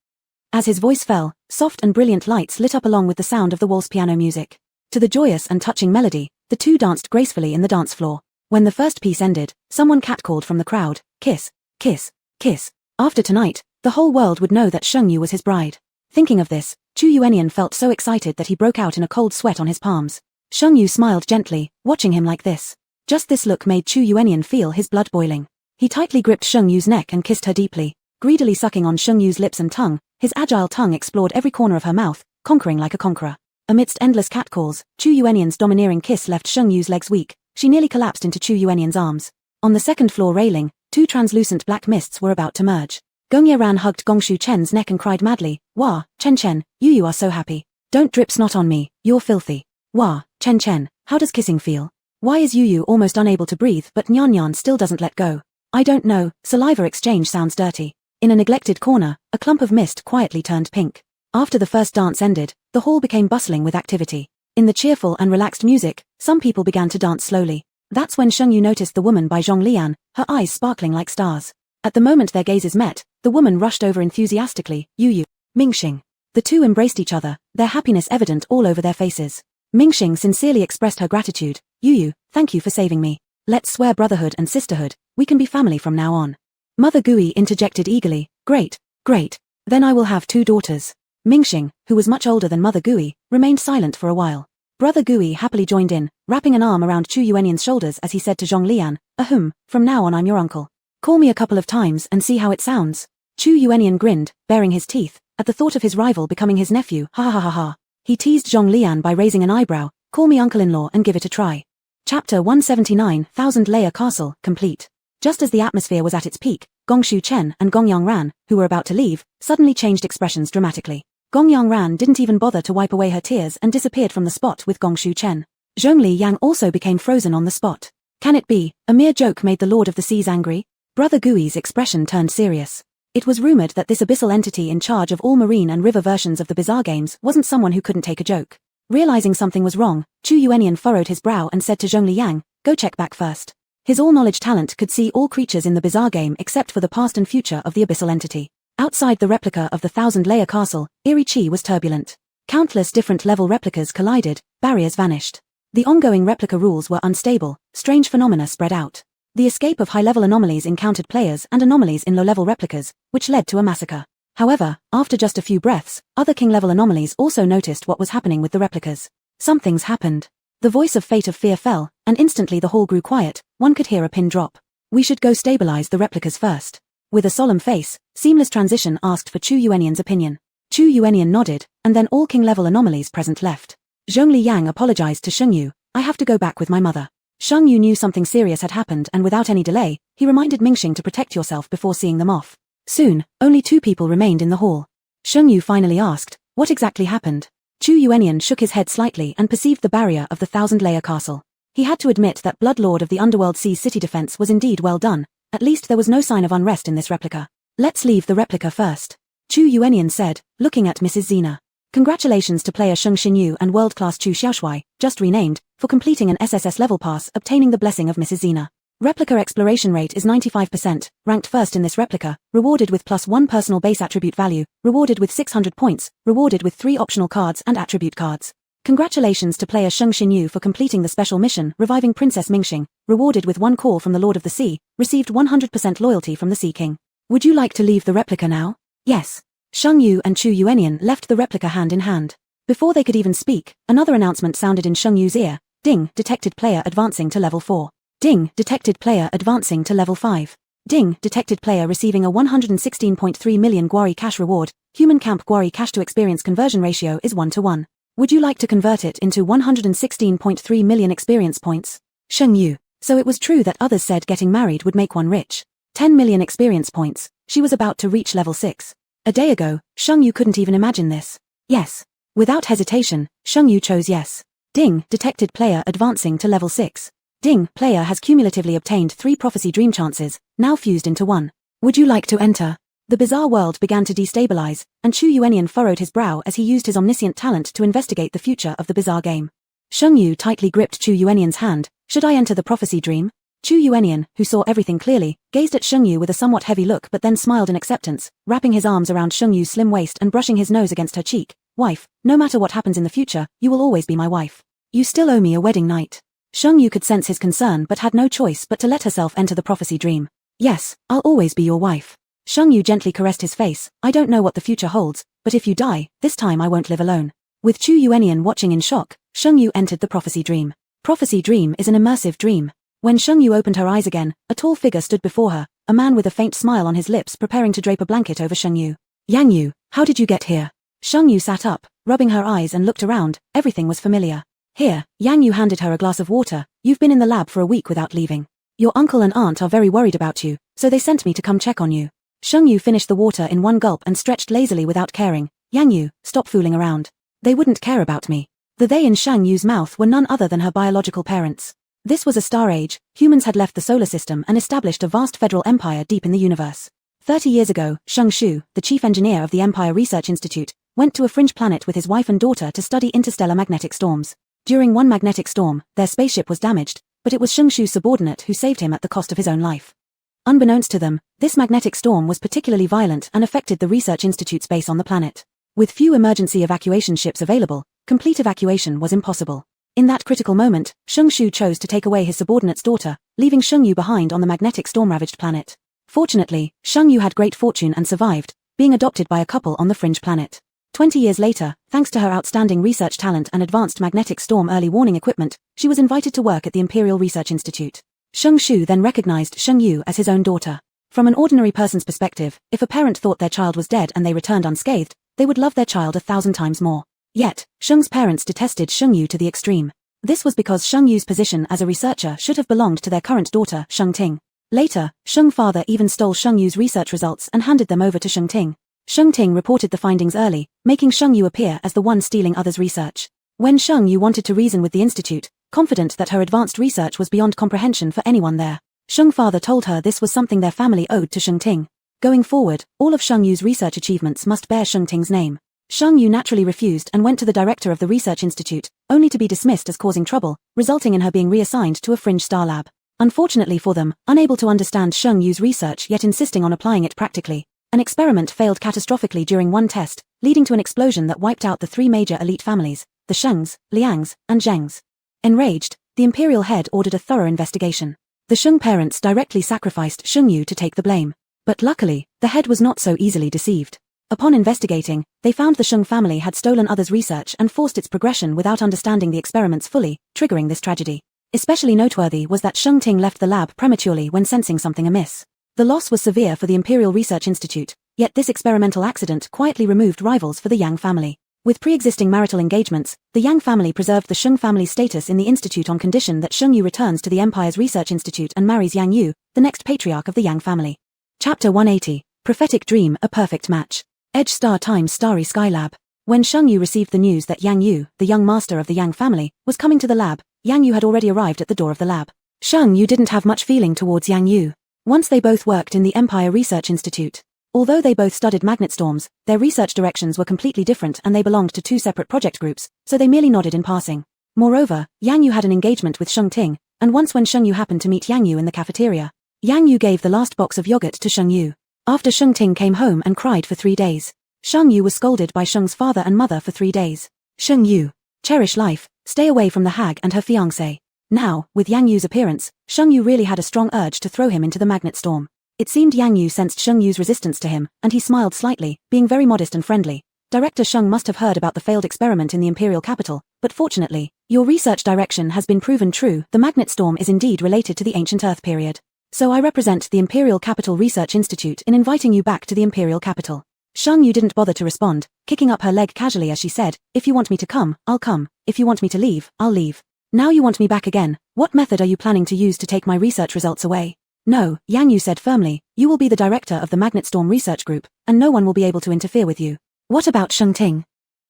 As his voice fell, soft and brilliant lights lit up along with the sound of the waltz piano music. To the joyous and touching melody, the two danced gracefully in the dance floor. When the first piece ended, someone catcalled from the crowd, kiss, kiss, kiss. After tonight, the whole world would know that Sheng Yu was his bride. Thinking of this, Chu Yuenian felt so excited that he broke out in a cold sweat on his palms. Sheng Yu smiled gently, watching him like this. Just this look made Chu Yuenian feel his blood boiling. He tightly gripped Sheng Yu's neck and kissed her deeply, greedily sucking on Sheng Yu's lips and tongue. His agile tongue explored every corner of her mouth, conquering like a conqueror. Amidst endless catcalls, Chu Yuenian's domineering kiss left Sheng Yu's legs weak. She nearly collapsed into Chu Yuenian's arms. On the 2nd floor railing, 2 translucent black mists were about to merge. Gongye Ran hugged Gongshu Chen's neck and cried madly, Wah, Chen, you are so happy. Don't drip snot on me, you're filthy. Wah, Chen, how does kissing feel? Why is Yu almost unable to breathe but Nyan still doesn't let go? I don't know, saliva exchange sounds dirty. In a neglected corner, a clump of mist quietly turned pink. After the first dance ended, the hall became bustling with activity. In the cheerful and relaxed music, some people began to dance slowly. That's when Sheng Yu noticed the woman by Zhong Lian, her eyes sparkling like stars. At the moment their gazes met, the woman rushed over enthusiastically, Yu, Mingxing. The two embraced each other, their happiness evident all over their faces. Mingxing sincerely expressed her gratitude. Yu, thank you for saving me. Let's swear brotherhood and sisterhood, we can be family from now on. Mother Gui interjected eagerly, great. Then I will have 2 daughters. Mingxing, who was much older than Mother Gui, remained silent for a while. Brother Gui happily joined in, wrapping an arm around Chu Yuenian's shoulders as he said to Zhong Lian, from now on I'm your uncle. Call me a couple of times and see how it sounds. Chu Yuenian grinned, baring his teeth, at the thought of his rival becoming his nephew, ha. He teased Zhong Lian by raising an eyebrow, call me uncle-in-law and give it a try. Chapter 179, 1000 Layer Castle, complete. Just as the atmosphere was at its peak, Gong Shu Chen and Gong Yang Ran, who were about to leave, suddenly changed expressions dramatically. Gong Yang Ran didn't even bother to wipe away her tears and disappeared from the spot with Gong Shu Chen. Zhongli Yang also became frozen on the spot. Can it be, a mere joke made the Lord of the Seas angry? Brother Gui's expression turned serious. It was rumored that this abyssal entity in charge of all marine and river versions of the bizarre games wasn't someone who couldn't take a joke. Realizing something was wrong, Chu Yuanian furrowed his brow and said to Zhongli Yang, "Go check back first." His all-knowledge talent could see all creatures in the bizarre game except for the past and future of the abyssal entity. Outside the replica of the thousand-layer castle, eerie chi was turbulent. Countless different level replicas collided, barriers vanished. The ongoing replica rules were unstable, strange phenomena spread out. The escape of high-level anomalies encountered players and anomalies in low-level replicas, which led to a massacre. However, after just a few breaths, other king-level anomalies also noticed what was happening with the replicas. Something's happened. The voice of Fate of Fear fell, and instantly the hall grew quiet. One could hear a pin drop. We should go stabilize the replicas first. With a solemn face, Seamless Transition asked for Chu Yuanian's opinion. Chu Yuanian nodded, and then all king-level anomalies present left. Zhongli Yang apologized to Sheng Yu. "I have to go back with my mother." Sheng Yu knew something serious had happened, and without any delay, he reminded Mingxing to protect yourself before seeing them off. Soon, only 2 people remained in the hall. Sheng Yu finally asked, "What exactly happened?" Chu Yuanian shook his head slightly and perceived the barrier of the thousand-layer castle. He had to admit that Blood Lord of the Underworld Sea's city defense was indeed well done. At least there was no sign of unrest in this replica. "Let's leave the replica first," Chu Yuanian said, looking at Mrs. Zena. "Congratulations to player Sheng Xinyu and world-class Chu Xiaoshui, just renamed, for completing an SSS level pass, obtaining the blessing of Mrs. Zena. Replica exploration rate is 95%, ranked first in this replica, rewarded with +1 personal base attribute value, rewarded with 600 points, rewarded with 3 optional cards and attribute cards. Congratulations to player Sheng Xinyu for completing the special mission, reviving Princess Mingxing, rewarded with 1 call from the Lord of the Sea, received 100% loyalty from the Sea King. Would you like to leave the replica now?" "Yes." Sheng Yu and Chu Yuanian left the replica hand in hand. Before they could even speak, another announcement sounded in Sheng Yu's ear. "Ding, detected player advancing to level 4. Ding, detected player advancing to level 5. Ding, detected player receiving a 116.3 million Guari cash reward. Human camp Guari cash to experience conversion ratio is 1:1. Would you like to convert it into 116.3 million experience points?" Sheng Yu. So it was true that others said getting married would make one rich. 10 million experience points. She was about to reach level 6. A day ago, Sheng Yu couldn't even imagine this. Yes. Without hesitation, Sheng Yu chose yes. Ding, detected player advancing to level 6. Ding, player has cumulatively obtained 3 prophecy dream chances, now fused into 1. Would you like to enter? The bizarre world began to destabilize, and Chu Yuanian furrowed his brow as he used his omniscient talent to investigate the future of the bizarre game. Sheng Yu tightly gripped Chu Yuanian's hand. "Should I enter the prophecy dream?" Chu Yuanian, who saw everything clearly, gazed at Sheng Yu with a somewhat heavy look but then smiled in acceptance, wrapping his arms around Sheng Yu's slim waist and brushing his nose against her cheek. "Wife, no matter what happens in the future, you will always be my wife. You still owe me a wedding night." Sheng Yu could sense his concern but had no choice but to let herself enter the prophecy dream. "Yes, I'll always be your wife." Sheng Yu gently caressed his face. "I don't know what the future holds, but if you die, this time I won't live alone." With Chu Yuanian watching in shock, Sheng Yu entered the prophecy dream. Prophecy dream is an immersive dream. When Sheng Yu opened her eyes again, a tall figure stood before her, a man with a faint smile on his lips preparing to drape a blanket over Sheng Yu. "Yang Yu, how did you get here?" Sheng Yu sat up, rubbing her eyes and looked around. Everything was familiar. "Here," Yang Yu handed her a glass of water. "You've been in the lab for a week without leaving. Your uncle and aunt are very worried about you, so they sent me to come check on you." Sheng Yu finished the water in one gulp and stretched lazily without caring. "Yang Yu, stop fooling around. They wouldn't care about me." The they in Shang Yu's mouth were none other than her biological parents. This was a star age. Humans had left the solar system and established a vast federal empire deep in the universe. 30 years ago, Sheng Shu, the chief engineer of the Empire Research Institute, went to a fringe planet with his wife and daughter to study interstellar magnetic storms. During one magnetic storm, their spaceship was damaged, but it was Sheng Shu's subordinate who saved him at the cost of his own life. Unbeknownst to them, this magnetic storm was particularly violent and affected the Research Institute's base on the planet. With few emergency evacuation ships available, complete evacuation was impossible. In that critical moment, Sheng Shu chose to take away his subordinate's daughter, leaving Sheng Yu behind on the magnetic storm-ravaged planet. Fortunately, Sheng Yu had great fortune and survived, being adopted by a couple on the fringe planet. 20 years later, thanks to her outstanding research talent and advanced magnetic storm early warning equipment, she was invited to work at the Imperial Research Institute. Sheng Shu then recognized Sheng Yu as his own daughter. From an ordinary person's perspective, if a parent thought their child was dead and they returned unscathed, they would love their child 1,000 times more. Yet, Sheng's parents detested Sheng Yu to the extreme. This was because Sheng Yu's position as a researcher should have belonged to their current daughter, Sheng Ting. Later, Shung's father even stole Sheng Yu's research results and handed them over to Sheng Ting. Sheng Ting reported the findings early, making Sheng Yu appear as the one stealing others' research. When Sheng Yu wanted to reason with the institute, confident that her advanced research was beyond comprehension for anyone there, Sheng's father told her this was something their family owed to Sheng Ting. Going forward, all of Sheng Yu's research achievements must bear Sheng Ting's name. Sheng Yu naturally refused and went to the director of the research institute, only to be dismissed as causing trouble, resulting in her being reassigned to a fringe star lab. Unfortunately for them, unable to understand Sheng Yu's research yet insisting on applying it practically, an experiment failed catastrophically during one test, leading to an explosion that wiped out the three major elite families, the Shengs, Liangs, and Zhengs. Enraged, the imperial head ordered a thorough investigation. The Sheng parents directly sacrificed Sheng Yu to take the blame. But luckily, the head was not so easily deceived. Upon investigating, they found the Sheng family had stolen others' research and forced its progression without understanding the experiments fully, triggering this tragedy. Especially noteworthy was that Sheng Ting left the lab prematurely when sensing something amiss. The loss was severe for the Imperial Research Institute, yet this experimental accident quietly removed rivals for the Yang family. With pre-existing marital engagements, the Yang family preserved the Sheng family's status in the institute on condition that Sheng Yu returns to the Empire's Research Institute and marries Yang Yu, the next patriarch of the Yang family. Chapter 180, Prophetic Dream, a Perfect Match. Edge Star Times Starry Skylab. When Sheng Yu received the news that Yang Yu, the young master of the Yang family, was coming to the lab, Yang Yu had already arrived at the door of the lab. Sheng Yu didn't have much feeling towards Yang Yu. Once they both worked in the Empire Research Institute. Although they both studied magnet storms, their research directions were completely different and they belonged to two separate project groups, so they merely nodded in passing. Moreover, Yang Yu had an engagement with Sheng Ting, and once when Sheng Yu happened to meet Yang Yu in the cafeteria, Yang Yu gave the last box of yogurt to Sheng Yu. After Sheng Ting came home and cried for 3 days. Sheng Yu was scolded by Sheng's father and mother for 3 days. Sheng Yu. Cherish life, stay away from the hag and her fiancé. Now, with Yang Yu's appearance, Sheng Yu really had a strong urge to throw him into the magnet storm. It seemed Yang Yu sensed Sheng Yu's resistance to him, and he smiled slightly, being very modest and friendly. Director Sheng must have heard about the failed experiment in the imperial capital, but fortunately, your research direction has been proven true. The magnet storm is indeed related to the ancient Earth period. So I represent the Imperial Capital Research Institute in inviting you back to the imperial capital. Sheng Yu didn't bother to respond, kicking up her leg casually as she said, if you want me to come, I'll come, if you want me to leave, I'll leave. Now you want me back again, what method are you planning to use to take my research results away? No, Yang Yu said firmly, you will be the director of the Magnet Storm Research Group, and no one will be able to interfere with you. What about Sheng Ting?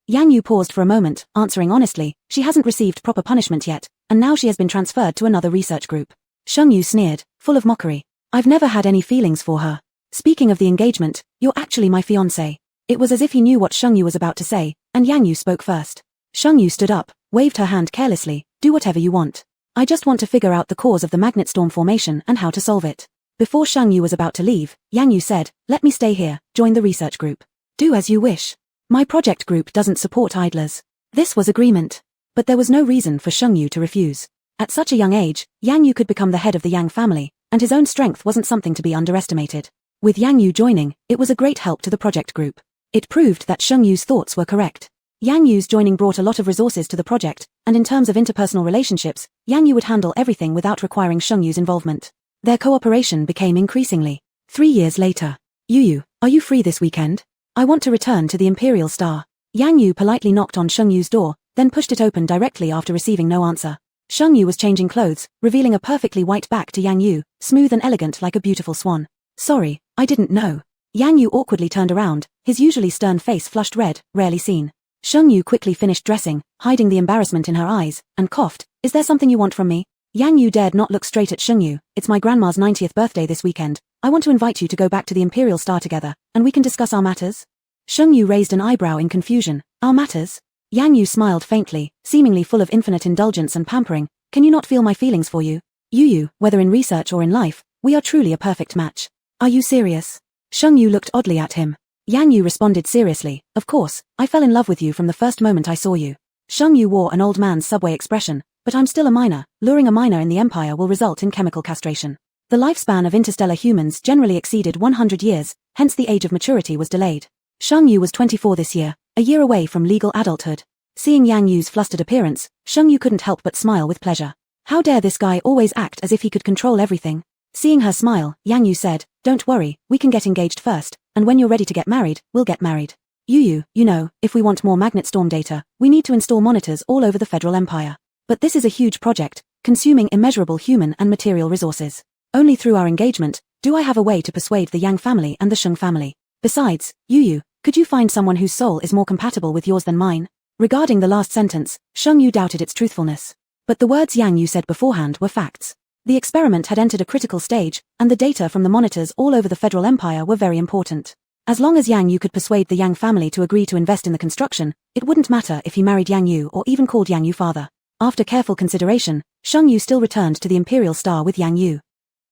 Yang Yu paused for a moment, answering honestly, she hasn't received proper punishment yet, and now she has been transferred to another research group. Sheng Yu sneered, full of mockery. I've never had any feelings for her. Speaking of the engagement, you're actually my fiancé. It was as if he knew what Sheng Yu was about to say, and Yang Yu spoke first. Sheng Yu stood up, waved her hand carelessly, do whatever you want. I just want to figure out the cause of the magnet storm formation and how to solve it. Before Sheng Yu was about to leave, Yang Yu said, let me stay here, join the research group. Do as you wish. My project group doesn't support idlers. This was agreement. But there was no reason for Sheng Yu to refuse. At such a young age, Yang Yu could become the head of the Yang family, and his own strength wasn't something to be underestimated. With Yang Yu joining, it was a great help to the project group. It proved that Sheng Yu's thoughts were correct. Yang Yu's joining brought a lot of resources to the project, and in terms of interpersonal relationships, Yang Yu would handle everything without requiring Sheng Yu's involvement. Their cooperation became increasingly. 3 years later. Yu, are you free this weekend? I want to return to the Imperial Star. Yang Yu politely knocked on Sheng Yu's door, then pushed it open directly after receiving no answer. Sheng Yu was changing clothes, revealing a perfectly white back to Yang Yu, smooth and elegant like a beautiful swan. Sorry, I didn't know. Yang Yu awkwardly turned around, his usually stern face flushed red, rarely seen. Sheng Yu quickly finished dressing, hiding the embarrassment in her eyes, and coughed, is there something you want from me? Yang Yu dared not look straight at Sheng Yu. It's my grandma's 90th birthday this weekend. I want to invite you to go back to the Imperial Star together, and we can discuss our matters. Sheng Yu raised an eyebrow in confusion. Our matters? Yang Yu smiled faintly, seemingly full of infinite indulgence and pampering. Can you not feel my feelings for you? Yu, whether in research or in life, we are truly a perfect match. Are you serious? Sheng Yu looked oddly at him. Yang Yu responded seriously, of course, I fell in love with you from the first moment I saw you. Sheng Yu wore an old man's subway expression, but I'm still a minor. Luring a minor in the Empire will result in chemical castration. The lifespan of interstellar humans generally exceeded 100 years, hence the age of maturity was delayed. Sheng Yu was 24 this year, a year away from legal adulthood. Seeing Yang Yu's flustered appearance, Sheng Yu couldn't help but smile with pleasure. How dare this guy always act as if he could control everything? Seeing her smile, Yang Yu said, don't worry, we can get engaged first, and when you're ready to get married, we'll get married. You know, if we want more magnet storm data, we need to install monitors all over the Federal Empire. But this is a huge project, consuming immeasurable human and material resources. Only through our engagement do I have a way to persuade the Yang family and the Sheng family. Besides, Yu, could you find someone whose soul is more compatible with yours than mine? Regarding the last sentence, Sheng Yu doubted its truthfulness. But the words Yang Yu said beforehand were facts. The experiment had entered a critical stage, and the data from the monitors all over the Federal Empire were very important. As long as Yang Yu could persuade the Yang family to agree to invest in the construction, it wouldn't matter if he married Yang Yu or even called Yang Yu father. After careful consideration, Sheng Yu still returned to the Imperial Star with Yang Yu.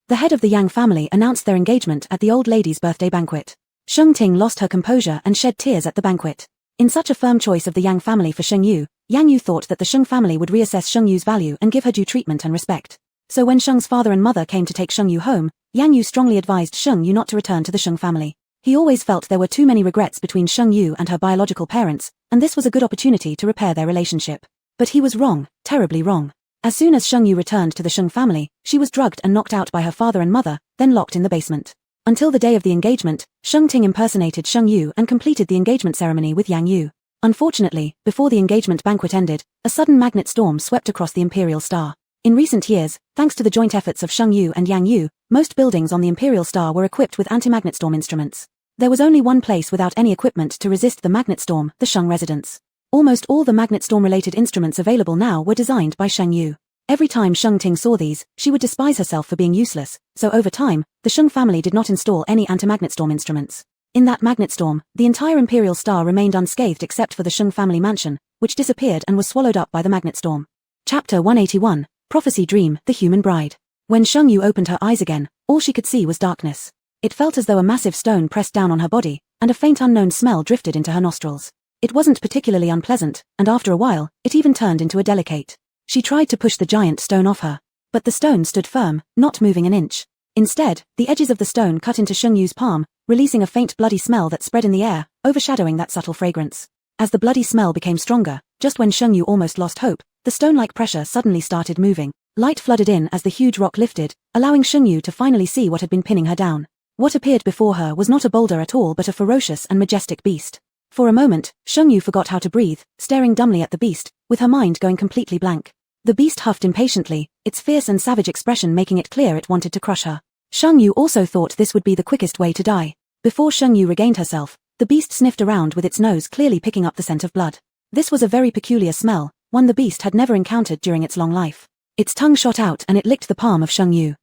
The head of the Yang family announced their engagement at the old lady's birthday banquet. Sheng Ting lost her composure and shed tears at the banquet. In such a firm choice of the Yang family for Sheng Yu, Yang Yu thought that the Sheng family would reassess Sheng Yu's value and give her due treatment and respect. So when Sheng's father and mother came to take Sheng Yu home, Yang Yu strongly advised Sheng Yu not to return to the Sheng family. He always felt there were too many regrets between Sheng Yu and her biological parents, and this was a good opportunity to repair their relationship. But he was wrong, terribly wrong. As soon as Sheng Yu returned to the Sheng family, she was drugged and knocked out by her father and mother, then locked in the basement. Until the day of the engagement, Sheng Ting impersonated Sheng Yu and completed the engagement ceremony with Yang Yu. Unfortunately, before the engagement banquet ended, a sudden magnet storm swept across the Imperial Star. In recent years, thanks to the joint efforts of Sheng Yu and Yang Yu, most buildings on the Imperial Star were equipped with anti-magnet storm instruments. There was only one place without any equipment to resist the magnet storm, the Sheng residence. Almost all the magnet storm-related instruments available now were designed by Sheng Yu. Every time Sheng Ting saw these, she would despise herself for being useless, so over time, the Sheng family did not install any anti-magnet storm instruments. In that magnet storm, the entire Imperial Star remained unscathed except for the Sheng family mansion, which disappeared and was swallowed up by the magnet storm. Chapter 181, Prophecy Dream, The Human Bride. When Sheng Yu opened her eyes again, all she could see was darkness. It felt as though a massive stone pressed down on her body, and a faint unknown smell drifted into her nostrils. It wasn't particularly unpleasant, and after a while, it even turned into a delicate. She tried to push the giant stone off her. But the stone stood firm, not moving an inch. Instead, the edges of the stone cut into Sheng Yu's palm, releasing a faint bloody smell that spread in the air, overshadowing that subtle fragrance. As the bloody smell became stronger, just when Sheng Yu almost lost hope, the stone-like pressure suddenly started moving. Light flooded in as the huge rock lifted, allowing Sheng Yu to finally see what had been pinning her down. What appeared before her was not a boulder at all but a ferocious and majestic beast. For a moment, Sheng Yu forgot how to breathe, staring dumbly at the beast, with her mind going completely blank. The beast huffed impatiently, its fierce and savage expression making it clear it wanted to crush her. Sheng Yu also thought this would be the quickest way to die. Before Sheng Yu regained herself, the beast sniffed around with its nose clearly picking up the scent of blood. This was a very peculiar smell, one the beast had never encountered during its long life. Its tongue shot out and it licked the palm of Sheng Yu.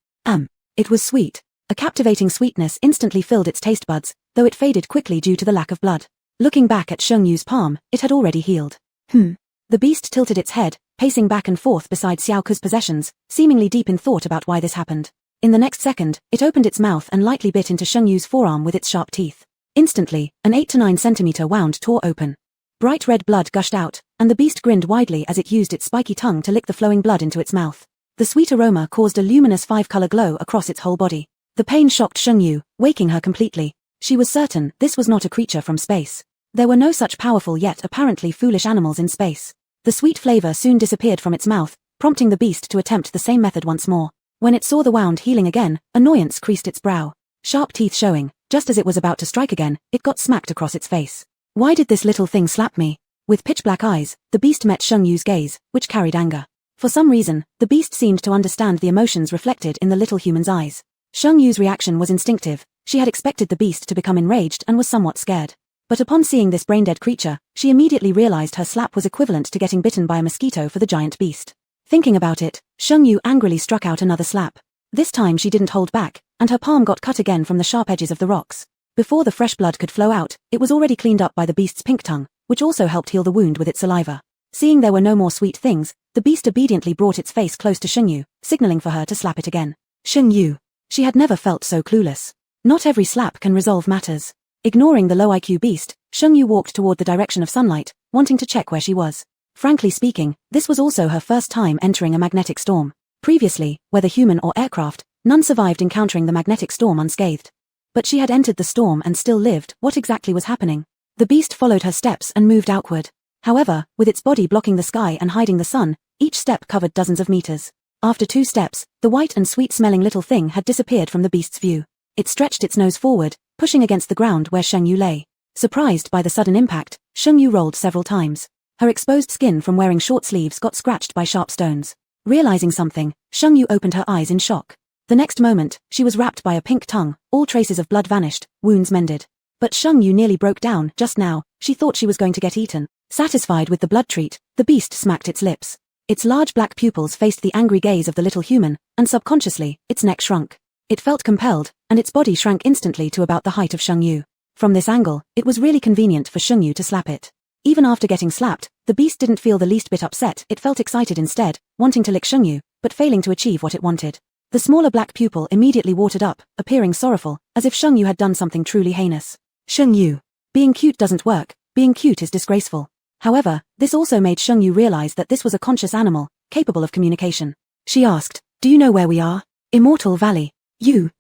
It was sweet. A captivating sweetness instantly filled its taste buds, though it faded quickly due to the lack of blood. Looking back at Sheng Yu's palm, it had already healed. The beast tilted its head, pacing back and forth beside Xiao Ke's possessions, seemingly deep in thought about why this happened. In the next second, it opened its mouth and lightly bit into Sheng Yu's forearm with its sharp teeth. Instantly, an 8 to 9 centimeter wound tore open. Bright red blood gushed out, and the beast grinned widely as it used its spiky tongue to lick the flowing blood into its mouth. The sweet aroma caused a luminous 5-color glow across its whole body. The pain shocked Sheng Yu, waking her completely. She was certain this was not a creature from space. There were no such powerful yet apparently foolish animals in space. The sweet flavor soon disappeared from its mouth, prompting the beast to attempt the same method once more. When it saw the wound healing again, annoyance creased its brow. Sharp teeth showing, just as it was about to strike again, it got smacked across its face. Why did this little thing slap me? With pitch-black eyes, the beast met Sheng Yu's gaze, which carried anger. For some reason, the beast seemed to understand the emotions reflected in the little human's eyes. Sheng Yu's reaction was instinctive. She had expected the beast to become enraged and was somewhat scared. But upon seeing this brain-dead creature, she immediately realized her slap was equivalent to getting bitten by a mosquito for the giant beast. Thinking about it, Sheng Yu angrily struck out another slap. This time she didn't hold back, and her palm got cut again from the sharp edges of the rocks. Before the fresh blood could flow out, it was already cleaned up by the beast's pink tongue, which also helped heal the wound with its saliva. Seeing there were no more sweet things, the beast obediently brought its face close to Sheng Yu, signaling for her to slap it again. Sheng Yu. She had never felt so clueless. Not every slap can resolve matters. Ignoring the low IQ beast, Sheng Yu walked toward the direction of sunlight, wanting to check where she was. Frankly speaking, this was also her first time entering a magnetic storm. Previously, whether human or aircraft, none survived encountering the magnetic storm unscathed. But she had entered the storm and still lived. What exactly was happening? The beast followed her steps and moved outward. However, with its body blocking the sky and hiding the sun, each step covered dozens of meters. After 2 steps, the white and sweet-smelling little thing had disappeared from the beast's view. It stretched its nose forward, pushing against the ground where Sheng Yu lay. Surprised by the sudden impact, Sheng Yu rolled several times. Her exposed skin from wearing short sleeves got scratched by sharp stones. Realizing something, Sheng Yu opened her eyes in shock. The next moment, she was wrapped by a pink tongue, all traces of blood vanished, wounds mended. But Sheng Yu nearly broke down. Just now, she thought she was going to get eaten. Satisfied with the blood treat, the beast smacked its lips. Its large black pupils faced the angry gaze of the little human, and subconsciously, its neck shrunk. It felt compelled, and its body shrank instantly to about the height of Sheng Yu. From this angle, it was really convenient for Sheng Yu to slap it. Even after getting slapped, the beast didn't feel the least bit upset. It felt excited instead, wanting to lick Sheng Yu, but failing to achieve what it wanted. The smaller black pupil immediately watered up, appearing sorrowful, as if Sheng Yu had done something truly heinous. Sheng Yu. Being cute doesn't work, being cute is disgraceful. However, this also made Sheng Yu realize that this was a conscious animal, capable of communication. She asked, "Do you know where we are?" "Immortal Valley." You.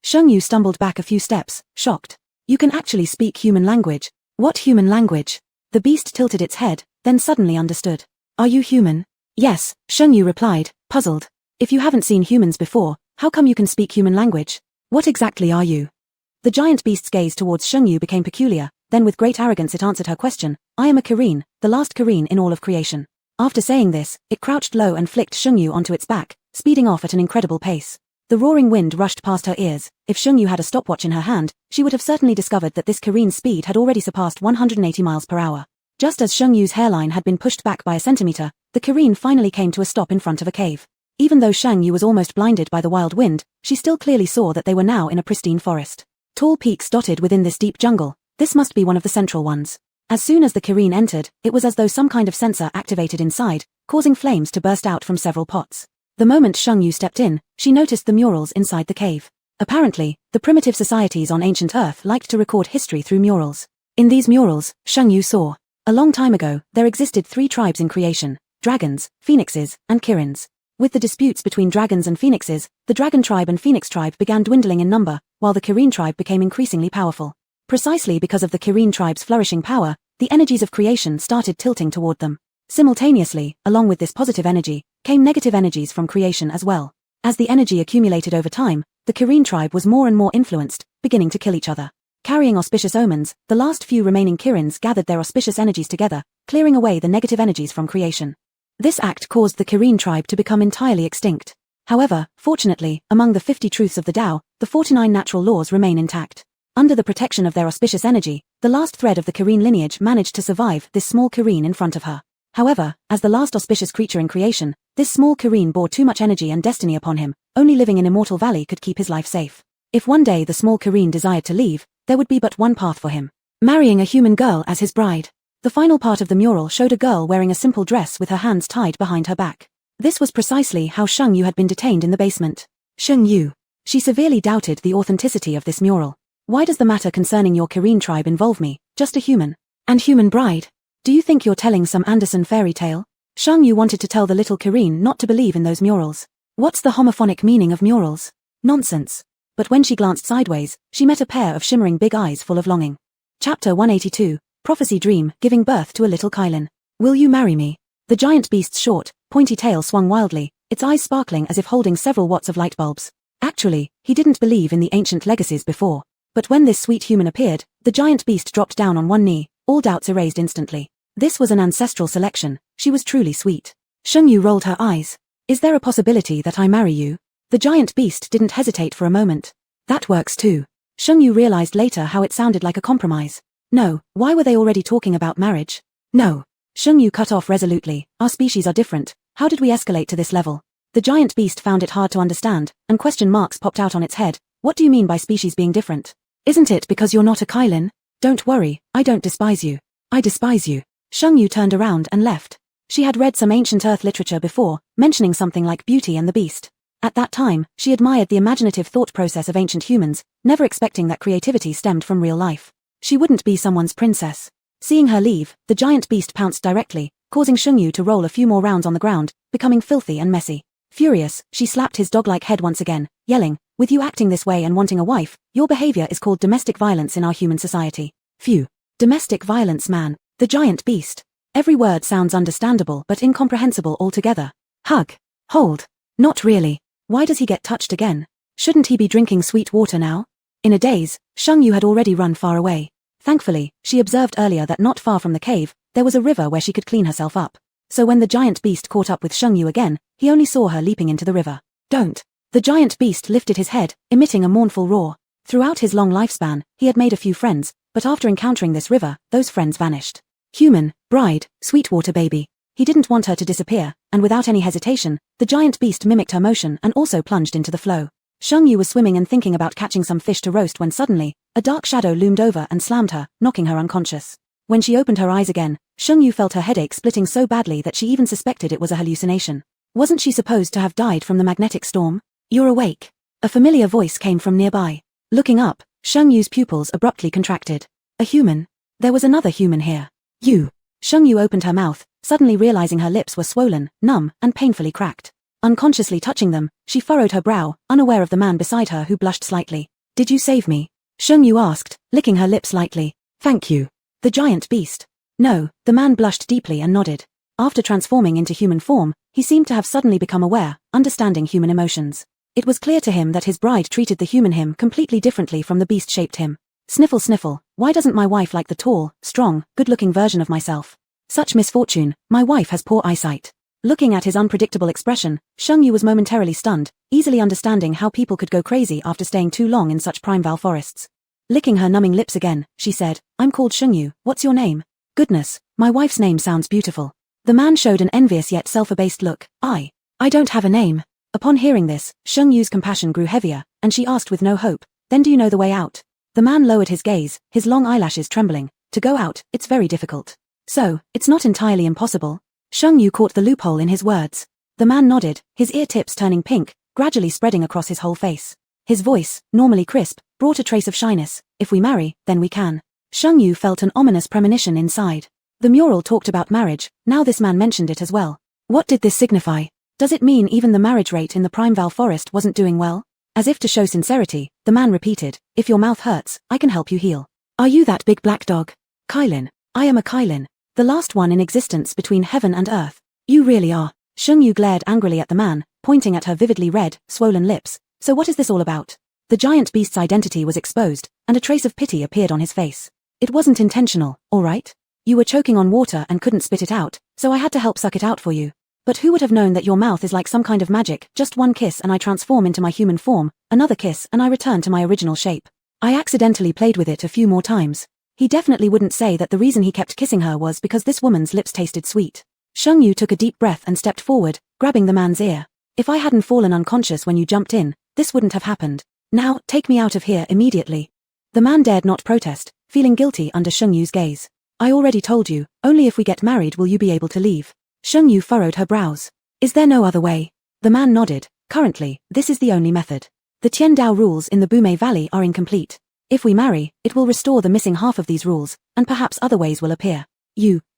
Sheng Yu stumbled back a few steps, shocked. "You can actually speak human language." "What human language?" The beast tilted its head, then suddenly understood. "Are you human?" "Yes," Sheng Yu replied, puzzled. "If you haven't seen humans before, how come you can speak human language? What exactly are you?" The giant beast's gaze towards Sheng Yu became peculiar, then with great arrogance it answered her question, "I am a Kareen, the last Kareen in all of creation." After saying this, it crouched low and flicked Sheng Yu onto its back, speeding off at an incredible pace. The roaring wind rushed past her ears. If Sheng Yu had a stopwatch in her hand, she would have certainly discovered that this Kareen's speed had already surpassed 180 miles per hour. Just as Sheng Yu's hairline had been pushed back by a centimeter, the Kareen finally came to a stop in front of a cave. Even though Sheng Yu was almost blinded by the wild wind, she still clearly saw that they were now in a pristine forest. Tall peaks dotted within this deep jungle. This must be one of the central ones. As soon as the Kareen entered, it was as though some kind of sensor activated inside, causing flames to burst out from several pots. The moment Sheng Yu stepped in, she noticed the murals inside the cave. Apparently, the primitive societies on ancient Earth liked to record history through murals. In these murals, Sheng Yu saw. A long time ago, there existed 3 tribes in creation: dragons, phoenixes, and kirins. With the disputes between dragons and phoenixes, the dragon tribe and phoenix tribe began dwindling in number, while the Kireen tribe became increasingly powerful. Precisely because of the Kireen tribe's flourishing power, the energies of creation started tilting toward them. Simultaneously, along with this positive energy, came negative energies from creation as well. As the energy accumulated over time, the Kireen tribe was more and more influenced, beginning to kill each other. Carrying auspicious omens, the last few remaining Kirins gathered their auspicious energies together, clearing away the negative energies from creation. This act caused the Kireen tribe to become entirely extinct. However, fortunately, among the 50 truths of the Tao, the 49 natural laws remain intact. Under the protection of their auspicious energy, the last thread of the Kireen lineage managed to survive this small Kireen in front of her. However, as the last auspicious creature in creation, this small Kireen bore too much energy and destiny upon him. Only living in Immortal Valley could keep his life safe. If one day the small Kireen desired to leave, there would be but one path for him: marrying a human girl as his bride. The final part of the mural showed a girl wearing a simple dress with her hands tied behind her back. This was precisely how Sheng Yu had been detained in the basement. Sheng Yu. She severely doubted the authenticity of this mural. Why does the matter concerning your Kireen tribe involve me, just a human? And human bride? Do you think you're telling some Anderson fairy tale? Sheng Yu wanted to tell the little Kireen not to believe in those murals. What's the homophonic meaning of murals? Nonsense. But when she glanced sideways, she met a pair of shimmering big eyes full of longing. Chapter 182. Prophecy Dream, Giving Birth to a Little Kylin. Will you marry me? The giant beast's short, pointy tail swung wildly, its eyes sparkling as if holding several watts of light bulbs. Actually, he didn't believe in the ancient legacies before. But when this sweet human appeared, the giant beast dropped down on one knee, all doubts erased instantly. This was an ancestral selection. She was truly sweet. Sheng Yu rolled her eyes. Is there a possibility that I marry you? The giant beast didn't hesitate for a moment. That works too. Sheng Yu realized later how it sounded like a compromise. No, why were they already talking about marriage? No. Sheng Yu cut off resolutely. Our species are different. How did we escalate to this level? The giant beast found it hard to understand, and question marks popped out on its head. What do you mean by species being different? Isn't it because you're not a Kylin? Don't worry, I don't despise you. I despise you. Sheng Yu turned around and left. She had read some ancient Earth literature before, mentioning something like Beauty and the Beast. At that time, she admired the imaginative thought process of ancient humans, never expecting that creativity stemmed from real life. She wouldn't be someone's princess. Seeing her leave, the giant beast pounced directly, causing Sheng Yu to roll a few more rounds on the ground, becoming filthy and messy. Furious, she slapped his dog-like head once again, yelling, "With you acting this way and wanting a wife, your behavior is called domestic violence in our human society." Phew. Domestic violence, man. The giant beast. Every word sounds understandable but incomprehensible altogether. Hug. Hold. Not really. Why does he get touched again? Shouldn't he be drinking sweet water now? In a daze, Sheng Yu had already run far away. Thankfully, she observed earlier that not far from the cave, there was a river where she could clean herself up. So when the giant beast caught up with Sheng Yu again, he only saw her leaping into the river. Don't. The giant beast lifted his head, emitting a mournful roar. Throughout his long lifespan, he had made a few friends, but after encountering this river, those friends vanished. Human, bride, Sweetwater baby. He didn't want her to disappear, and without any hesitation, the giant beast mimicked her motion and also plunged into the flow. Sheng Yu was swimming and thinking about catching some fish to roast when suddenly, a dark shadow loomed over and slammed her, knocking her unconscious. When she opened her eyes again, Sheng Yu felt her headache splitting so badly that she even suspected it was a hallucination. Wasn't she supposed to have died from the magnetic storm? You're awake. A familiar voice came from nearby. Looking up, Sheng Yu's pupils abruptly contracted. A human? There was another human here. You. Sheng Yu opened her mouth, suddenly realizing her lips were swollen, numb, and painfully cracked. Unconsciously touching them, she furrowed her brow, unaware of the man beside her who blushed slightly. Did you save me? Sheng Yu asked, licking her lips lightly. Thank you. The giant beast. No, the man blushed deeply and nodded. After transforming into human form, he seemed to have suddenly become aware, understanding human emotions. It was clear to him that his bride treated the human him completely differently from the beast-shaped him. Sniffle sniffle, why doesn't my wife like the tall, strong, good-looking version of myself? Such misfortune, my wife has poor eyesight. Looking at his unpredictable expression, Sheng Yu was momentarily stunned, easily understanding how people could go crazy after staying too long in such primeval forests. Licking her numbing lips again, she said, I'm called Sheng Yu, what's your name? Goodness, my wife's name sounds beautiful. The man showed an envious yet self-abased look. I don't have a name. Upon hearing this, Sheng Yu's compassion grew heavier, and she asked with no hope, then do you know the way out? The man lowered his gaze, his long eyelashes trembling. To go out, it's very difficult. So, it's not entirely impossible. Sheng Yu caught the loophole in his words. The man nodded, his ear tips turning pink, gradually spreading across his whole face. His voice, normally crisp, brought a trace of shyness. If we marry, then we can. Sheng Yu felt an ominous premonition inside. The mural talked about marriage, now this man mentioned it as well. What did this signify? Does it mean even the marriage rate in the primeval forest wasn't doing well? As if to show sincerity, the man repeated, if your mouth hurts, I can help you heal. Are you that big black dog? Kylin. I am a Kylin. The last one in existence between heaven and earth. You really are. Sheng Yu glared angrily at the man, pointing at her vividly red, swollen lips. So what is this all about? The giant beast's identity was exposed, and a trace of pity appeared on his face. It wasn't intentional, all right? You were choking on water and couldn't spit it out, so I had to help suck it out for you. But who would have known that your mouth is like some kind of magic, just one kiss and I transform into my human form, another kiss and I return to my original shape. I accidentally played with it a few more times. He definitely wouldn't say that the reason he kept kissing her was because this woman's lips tasted sweet. Sheng Yu took a deep breath and stepped forward, grabbing the man's ear. If I hadn't fallen unconscious when you jumped in, this wouldn't have happened. Now, take me out of here immediately. The man dared not protest, feeling guilty under Sheng Yu's gaze. I already told you, only if we get married will you be able to leave. Sheng Yu furrowed her brows. Is there no other way? The man nodded. Currently, this is the only method. The Tiandao rules in the Bumei Valley are incomplete. If we marry, it will restore the missing half of these rules, and perhaps other ways will appear.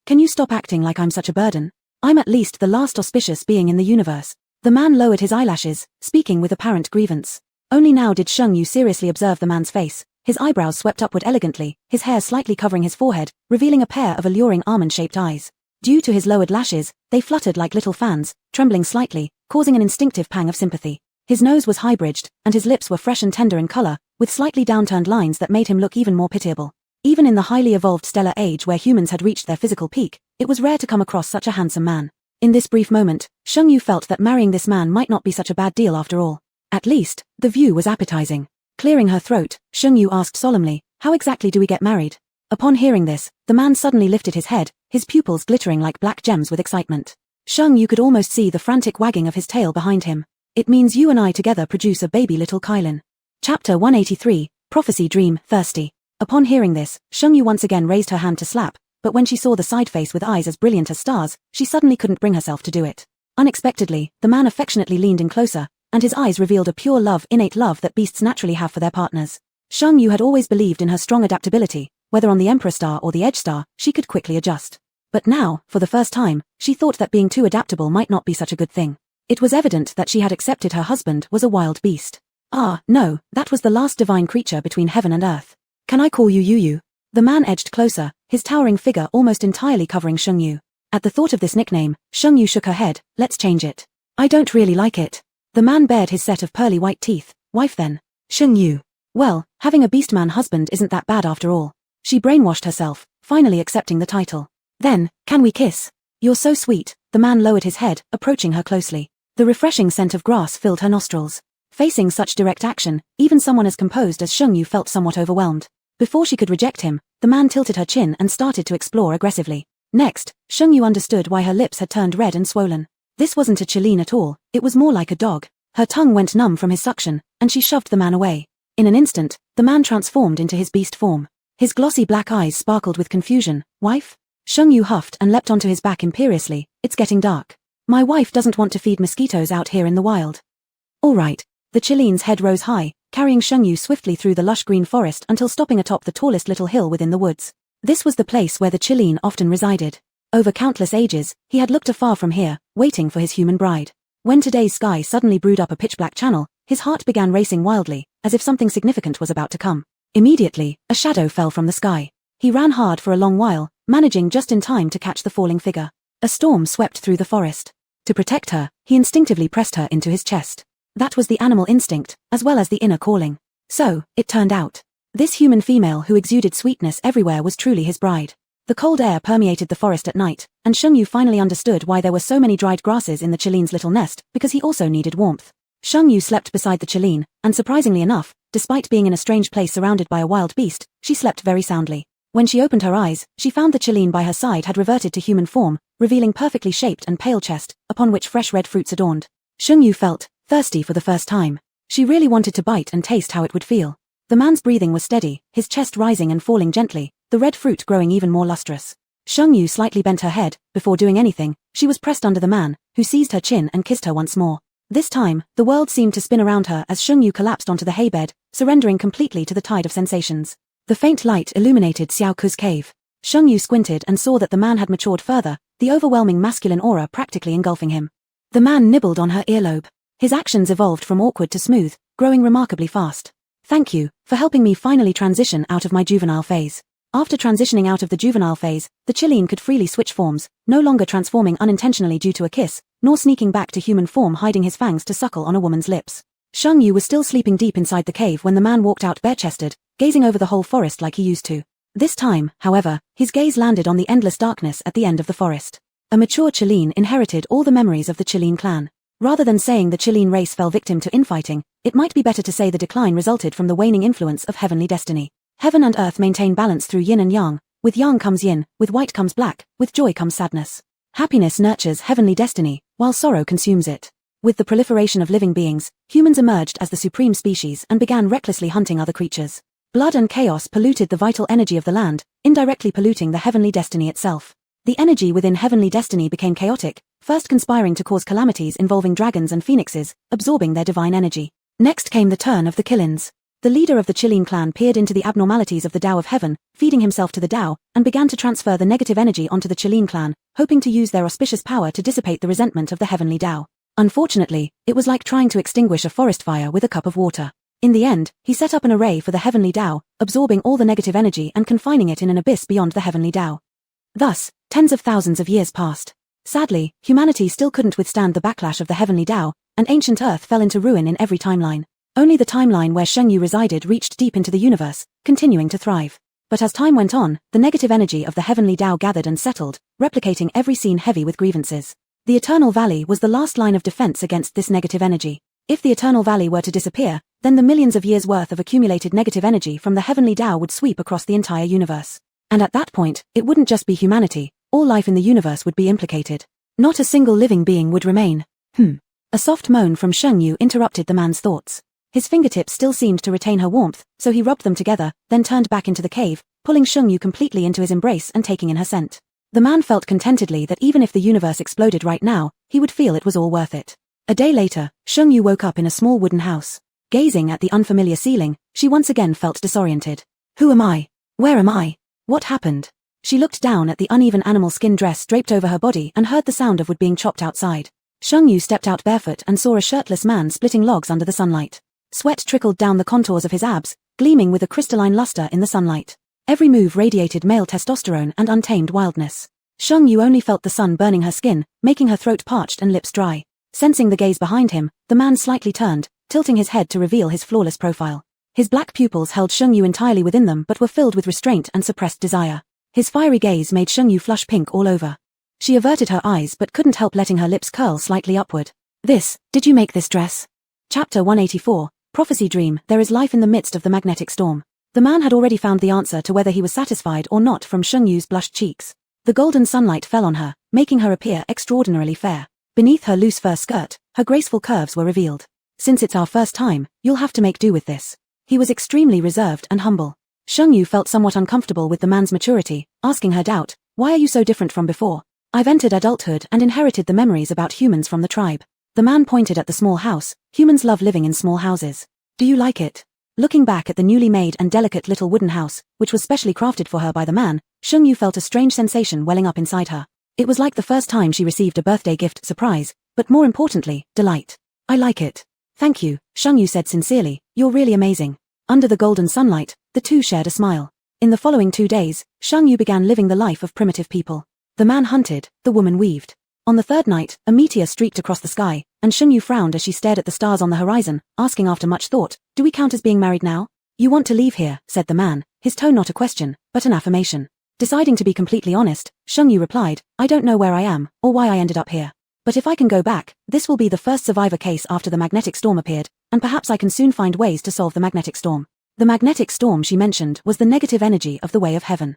Can you stop acting like I'm such a burden? I'm at least the last auspicious being in the universe. The man lowered his eyelashes, speaking with apparent grievance. Only now did Sheng Yu seriously observe the man's face. His eyebrows swept upward elegantly, his hair slightly covering his forehead, revealing a pair of alluring almond-shaped eyes. Due to his lowered lashes, they fluttered like little fans, trembling slightly, causing an instinctive pang of sympathy. His nose was high-bridged, and his lips were fresh and tender in color, with slightly downturned lines that made him look even more pitiable. Even in the highly evolved stellar age where humans had reached their physical peak, it was rare to come across such a handsome man. In this brief moment, Sheng Yu felt that marrying this man might not be such a bad deal after all. At least, the view was appetizing. Clearing her throat, Sheng Yu asked solemnly, how exactly do we get married? Upon hearing this, the man suddenly lifted his head, his pupils glittering like black gems with excitement. Sheng Yu could almost see the frantic wagging of his tail behind him. It means you and I together produce a baby little Kylin. Chapter 183, Prophecy Dream, Thirsty. Upon hearing this, Sheng Yu once again raised her hand to slap, but when she saw the side face with eyes as brilliant as stars, she suddenly couldn't bring herself to do it. Unexpectedly, the man affectionately leaned in closer, and his eyes revealed a pure love, innate love that beasts naturally have for their partners. Sheng Yu had always believed in her strong adaptability. Whether on the Emperor Star or the Edge Star, she could quickly adjust. But now, for the first time, she thought that being too adaptable might not be such a good thing. It was evident that she had accepted her husband was a wild beast. Ah, no, that was the last divine creature between heaven and earth. Can I call you Yu? The man edged closer, his towering figure almost entirely covering Sheng Yu. At the thought of this nickname, Sheng Yu shook her head. Let's change it. I don't really like it. The man bared his set of pearly white teeth. Wife then. Sheng Yu. Well, having a beastman husband isn't that bad after all. She brainwashed herself, finally accepting the title. Then, can we kiss? You're so sweet. The man lowered his head, approaching her closely. The refreshing scent of grass filled her nostrils. Facing such direct action, even someone as composed as Sheng Yu felt somewhat overwhelmed. Before she could reject him, the man tilted her chin and started to explore aggressively. Next, Sheng Yu understood why her lips had turned red and swollen. This wasn't a Chileen at all, it was more like a dog. Her tongue went numb from his suction, and she shoved the man away. In an instant, the man transformed into his beast form. His glossy black eyes sparkled with confusion. Wife? Sheng Yu huffed and leapt onto his back imperiously. It's getting dark. My wife doesn't want to feed mosquitoes out here in the wild. All right. The Chileen's head rose high, carrying Sheng Yu swiftly through the lush green forest until stopping atop the tallest little hill within the woods. This was the place where the Chileen often resided. Over countless ages, he had looked afar from here, waiting for his human bride. When today's sky suddenly brewed up a pitch-black channel, his heart began racing wildly, as if something significant was about to come. Immediately, a shadow fell from the sky. He ran hard for a long while, managing just in time to catch the falling figure. A storm swept through the forest. To protect her, he instinctively pressed her into his chest. That was the animal instinct, as well as the inner calling. So, it turned out. This human female who exuded sweetness everywhere was truly his bride. The cold air permeated the forest at night, and Sheng Yu finally understood why there were so many dried grasses in the Chileen's little nest, because he also needed warmth. Sheng Yu slept beside the Chileen, and surprisingly enough, despite being in a strange place surrounded by a wild beast, she slept very soundly. When she opened her eyes, she found the Chileen by her side had reverted to human form, revealing perfectly shaped and pale chest, upon which fresh red fruits adorned. Sheng Yu felt thirsty for the first time. She really wanted to bite and taste how it would feel. The man's breathing was steady, his chest rising and falling gently, the red fruit growing even more lustrous. Sheng Yu slightly bent her head. Before doing anything, she was pressed under the man, who seized her chin and kissed her once more. This time, the world seemed to spin around her as Sheng Yu collapsed onto the haybed, surrendering completely to the tide of sensations. The faint light illuminated Xiao Ku's cave. Sheng Yu squinted and saw that the man had matured further, the overwhelming masculine aura practically engulfing him. The man nibbled on her earlobe. His actions evolved from awkward to smooth, growing remarkably fast. Thank you, for helping me finally transition out of my juvenile phase. After transitioning out of the juvenile phase, the Chileen could freely switch forms, no longer transforming unintentionally due to a kiss, nor sneaking back to human form hiding his fangs to suckle on a woman's lips. Sheng Yu was still sleeping deep inside the cave when the man walked out bare-chested, gazing over the whole forest like he used to. This time, however, his gaze landed on the endless darkness at the end of the forest. A mature Chileen inherited all the memories of the Chileen clan. Rather than saying the Chileen race fell victim to infighting, it might be better to say the decline resulted from the waning influence of heavenly destiny. Heaven and earth maintain balance through yin and yang. With yang comes yin, with white comes black, with joy comes sadness. Happiness nurtures heavenly destiny, while sorrow consumes it. With the proliferation of living beings, humans emerged as the supreme species and began recklessly hunting other creatures. Blood and chaos polluted the vital energy of the land, indirectly polluting the heavenly destiny itself. The energy within heavenly destiny became chaotic, first conspiring to cause calamities involving dragons and phoenixes, absorbing their divine energy. Next came the turn of the Killins. The leader of the Chileen clan peered into the abnormalities of the Tao of Heaven, feeding himself to the Tao, and began to transfer the negative energy onto the Chileen clan, hoping to use their auspicious power to dissipate the resentment of the heavenly Tao. Unfortunately, it was like trying to extinguish a forest fire with a cup of water. In the end, he set up an array for the heavenly Tao, absorbing all the negative energy and confining it in an abyss beyond the heavenly Tao. Thus, tens of thousands of years passed. Sadly, humanity still couldn't withstand the backlash of the heavenly Tao, and ancient Earth fell into ruin in every timeline. Only the timeline where Sheng Yu resided reached deep into the universe, continuing to thrive. But as time went on, the negative energy of the heavenly Tao gathered and settled, replicating every scene heavy with grievances. The Eternal Valley was the last line of defense against this negative energy. If the Eternal Valley were to disappear, then the millions of years' worth of accumulated negative energy from the heavenly Tao would sweep across the entire universe. And at that point, it wouldn't just be humanity, all life in the universe would be implicated. Not a single living being would remain. A soft moan from Sheng Yu interrupted the man's thoughts. His fingertips still seemed to retain her warmth, so he rubbed them together, then turned back into the cave, pulling Sheng Yu completely into his embrace and taking in her scent. The man felt contentedly that even if the universe exploded right now, he would feel it was all worth it. A day later, Sheng Yu woke up in a small wooden house. Gazing at the unfamiliar ceiling, she once again felt disoriented. Who am I? Where am I? What happened? She looked down at the uneven animal skin dress draped over her body and heard the sound of wood being chopped outside. Sheng Yu stepped out barefoot and saw a shirtless man splitting logs under the sunlight. Sweat trickled down the contours of his abs, gleaming with a crystalline luster in the sunlight. Every move radiated male testosterone and untamed wildness. Sheng Yu only felt the sun burning her skin, making her throat parched and lips dry. Sensing the gaze behind him, the man slightly turned, tilting his head to reveal his flawless profile. His black pupils held Sheng Yu entirely within them but were filled with restraint and suppressed desire. His fiery gaze made Sheng Yu flush pink all over. She averted her eyes but couldn't help letting her lips curl slightly upward. Did you make this dress? Chapter 184, Prophecy Dream. There is life in the midst of the magnetic storm. The man had already found the answer to whether he was satisfied or not from Shungyu's blushed cheeks. The golden sunlight fell on her, making her appear extraordinarily fair. Beneath her loose fur skirt, her graceful curves were revealed. Since it's our first time, you'll have to make do with this. He was extremely reserved and humble. Shungyu felt somewhat uncomfortable with the man's maturity, asking her doubt, why are you so different from before? I've entered adulthood and inherited the memories about humans from the tribe. The man pointed at the small house. Humans love living in small houses. Do you like it? Looking back at the newly made and delicate little wooden house, which was specially crafted for her by the man, Shungyu felt a strange sensation welling up inside her. It was like the first time she received a birthday gift surprise, but more importantly, delight. I like it. Thank you, Shungyu said sincerely, you're really amazing. Under the golden sunlight, the two shared a smile. In the following 2 days, Shungyu began living the life of primitive people. The man hunted, the woman weaved. On the third night, a meteor streaked across the sky, and Shungyu frowned as she stared at the stars on the horizon, asking after much thought, do we count as being married now? You want to leave here, said the man, his tone not a question, but an affirmation. Deciding to be completely honest, Shungyu replied, I don't know where I am, or why I ended up here. But if I can go back, this will be the first survivor case after the magnetic storm appeared, and perhaps I can soon find ways to solve the magnetic storm. The magnetic storm she mentioned was the negative energy of the way of heaven.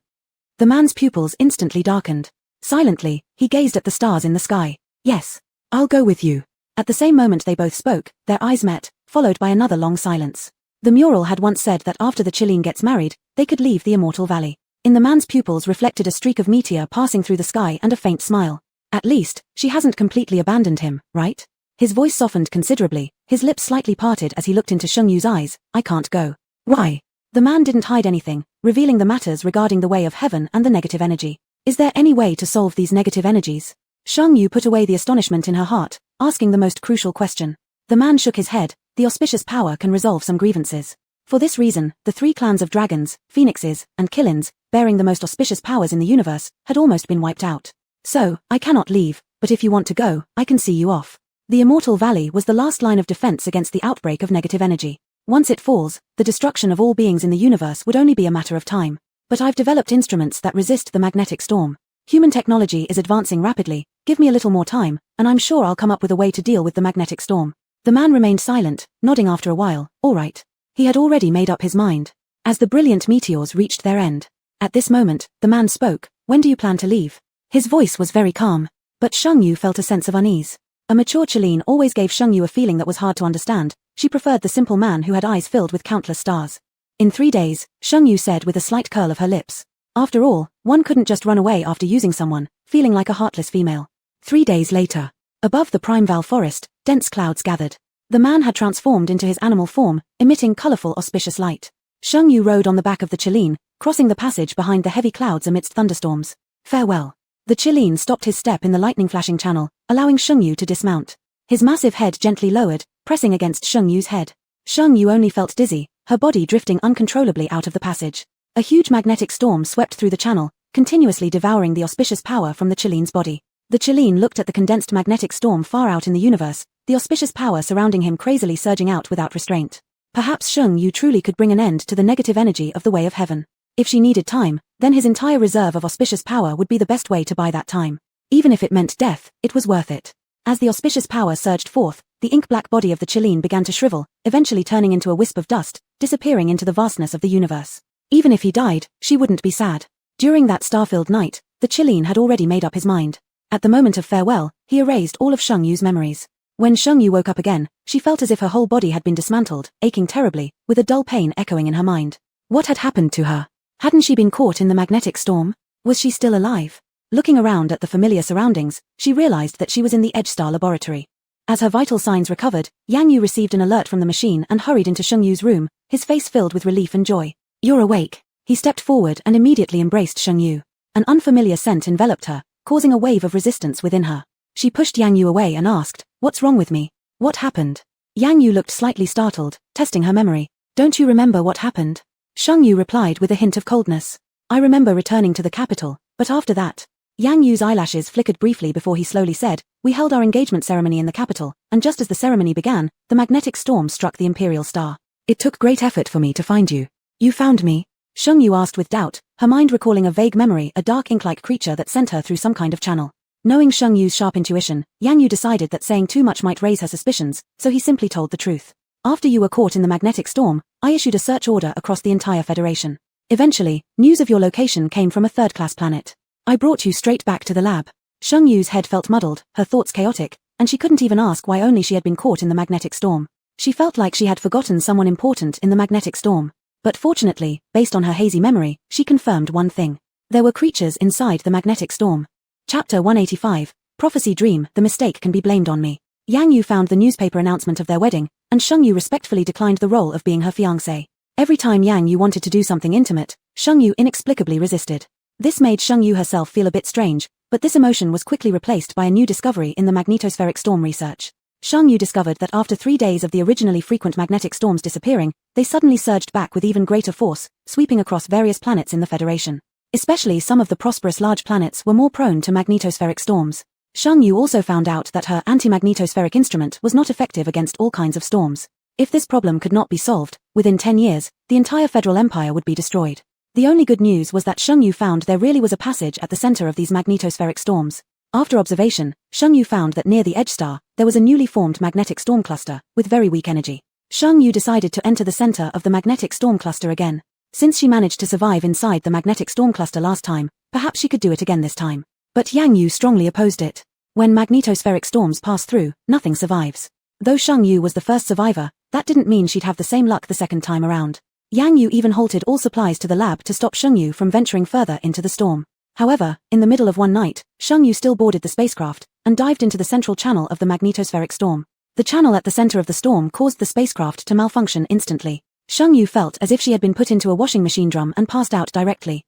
The man's pupils instantly darkened. Silently, he gazed at the stars in the sky. Yes, I'll go with you. At the same moment they both spoke, their eyes met, followed by another long silence. The mural had once said that after the Chilean gets married, they could leave the immortal valley. In the man's pupils reflected a streak of meteor passing through the sky and a faint smile. At least, she hasn't completely abandoned him, right? His voice softened considerably, his lips slightly parted as he looked into Shungyu's eyes. I can't go. Why? The man didn't hide anything, revealing the matters regarding the way of heaven and the negative energy. Is there any way to solve these negative energies? Shungyu put away the astonishment in her heart, asking the most crucial question. The man shook his head. The auspicious power can resolve some grievances. For this reason, the 3 clans of dragons, phoenixes, and killins, bearing the most auspicious powers in the universe, had almost been wiped out. So, I cannot leave, but if you want to go, I can see you off. The Immortal Valley was the last line of defense against the outbreak of negative energy. Once it falls, the destruction of all beings in the universe would only be a matter of time. But I've developed instruments that resist the magnetic storm. Human technology is advancing rapidly, give me a little more time, and I'm sure I'll come up with a way to deal with the magnetic storm. The man remained silent, nodding after a while, all right. He had already made up his mind. As the brilliant meteors reached their end. At this moment, the man spoke, when do you plan to leave? His voice was very calm, but Shungyu felt a sense of unease. A mature Chilean always gave Shungyu a feeling that was hard to understand. She preferred the simple man who had eyes filled with countless stars. In 3 days, Shungyu said with a slight curl of her lips. After all, one couldn't just run away after using someone, feeling like a heartless female. 3 days later. Above the Primeval forest, dense clouds gathered. The man had transformed into his animal form, emitting colorful auspicious light. Shungyu rode on the back of the Chilean, crossing the passage behind the heavy clouds amidst thunderstorms. Farewell. The Chilean stopped his step in the lightning-flashing channel, allowing Shungyu to dismount. His massive head gently lowered, pressing against Shungyu's head. Shungyu only felt dizzy, her body drifting uncontrollably out of the passage. A huge magnetic storm swept through the channel, continuously devouring the auspicious power from the Chilean's body. The Chilean looked at the condensed magnetic storm far out in the universe, the auspicious power surrounding him crazily surging out without restraint. Perhaps Shungyu truly could bring an end to the negative energy of the way of heaven. If she needed time, then his entire reserve of auspicious power would be the best way to buy that time. Even if it meant death, it was worth it. As the auspicious power surged forth, the ink-black body of the Chilean began to shrivel, eventually turning into a wisp of dust, disappearing into the vastness of the universe. Even if he died, she wouldn't be sad. During that star-filled night, the Chilean had already made up his mind. At the moment of farewell, he erased all of Shungyu's memories. When Shungyu woke up again, she felt as if her whole body had been dismantled, aching terribly, with a dull pain echoing in her mind. What had happened to her? Hadn't she been caught in the magnetic storm? Was she still alive? Looking around at the familiar surroundings, she realized that she was in the Edgestar laboratory. As her vital signs recovered, Yang Yu received an alert from the machine and hurried into Shungyu's room, his face filled with relief and joy. You're awake. He stepped forward and immediately embraced Shungyu. An unfamiliar scent enveloped her, causing a wave of resistance within her. She pushed Yang Yu away and asked, what's wrong with me? What happened? Yang Yu looked slightly startled, testing her memory. Don't you remember what happened? Shungyu replied with a hint of coldness. I remember returning to the capital, but after that. Yang Yu's eyelashes flickered briefly before he slowly said, we held our engagement ceremony in the capital, and just as the ceremony began, the magnetic storm struck the Imperial Star. It took great effort for me to find you. You found me? Shungyu asked with doubt, her mind recalling a vague memory, a dark ink-like creature that sent her through some kind of channel. Knowing Sheng Yu's sharp intuition, Yang Yu decided that saying too much might raise her suspicions, so he simply told the truth. After you were caught in the magnetic storm, I issued a search order across the entire Federation. Eventually, news of your location came from a third-class planet. I brought you straight back to the lab. Sheng Yu's head felt muddled, her thoughts chaotic, and she couldn't even ask why only she had been caught in the magnetic storm. She felt like she had forgotten someone important in the magnetic storm. But fortunately, based on her hazy memory, she confirmed one thing. There were creatures inside the magnetic storm. Chapter 185, Prophecy Dream, the mistake can be blamed on me. Yang Yu found the newspaper announcement of their wedding, and Sheng Yu respectfully declined the role of being her fiancé. Every time Yang Yu wanted to do something intimate, Sheng Yu inexplicably resisted. This made Sheng Yu herself feel a bit strange, but this emotion was quickly replaced by a new discovery in the magnetospheric storm research. Sheng Yu discovered that after 3 days of the originally frequent magnetic storms disappearing, they suddenly surged back with even greater force, sweeping across various planets in the Federation. Especially some of the prosperous large planets were more prone to magnetospheric storms. Sheng Yu also found out that her anti-magnetospheric instrument was not effective against all kinds of storms. If this problem could not be solved, within 10 years, the entire Federal Empire would be destroyed. The only good news was that Sheng Yu found there really was a passage at the center of these magnetospheric storms. After observation, Sheng Yu found that near the edge star, there was a newly formed magnetic storm cluster, with very weak energy. Sheng Yu decided to enter the center of the magnetic storm cluster again. Since she managed to survive inside the magnetic storm cluster last time, perhaps she could do it again this time. But Yang Yu strongly opposed it. When magnetospheric storms pass through, nothing survives. Though Sheng Yu was the first survivor, that didn't mean she'd have the same luck the second time around. Yang Yu even halted all supplies to the lab to stop Sheng Yu from venturing further into the storm. However, in the middle of one night, Sheng Yu still boarded the spacecraft, and dived into the central channel of the magnetospheric storm. The channel at the center of the storm caused the spacecraft to malfunction instantly. Sheng Yu felt as if she had been put into a washing machine drum and passed out directly.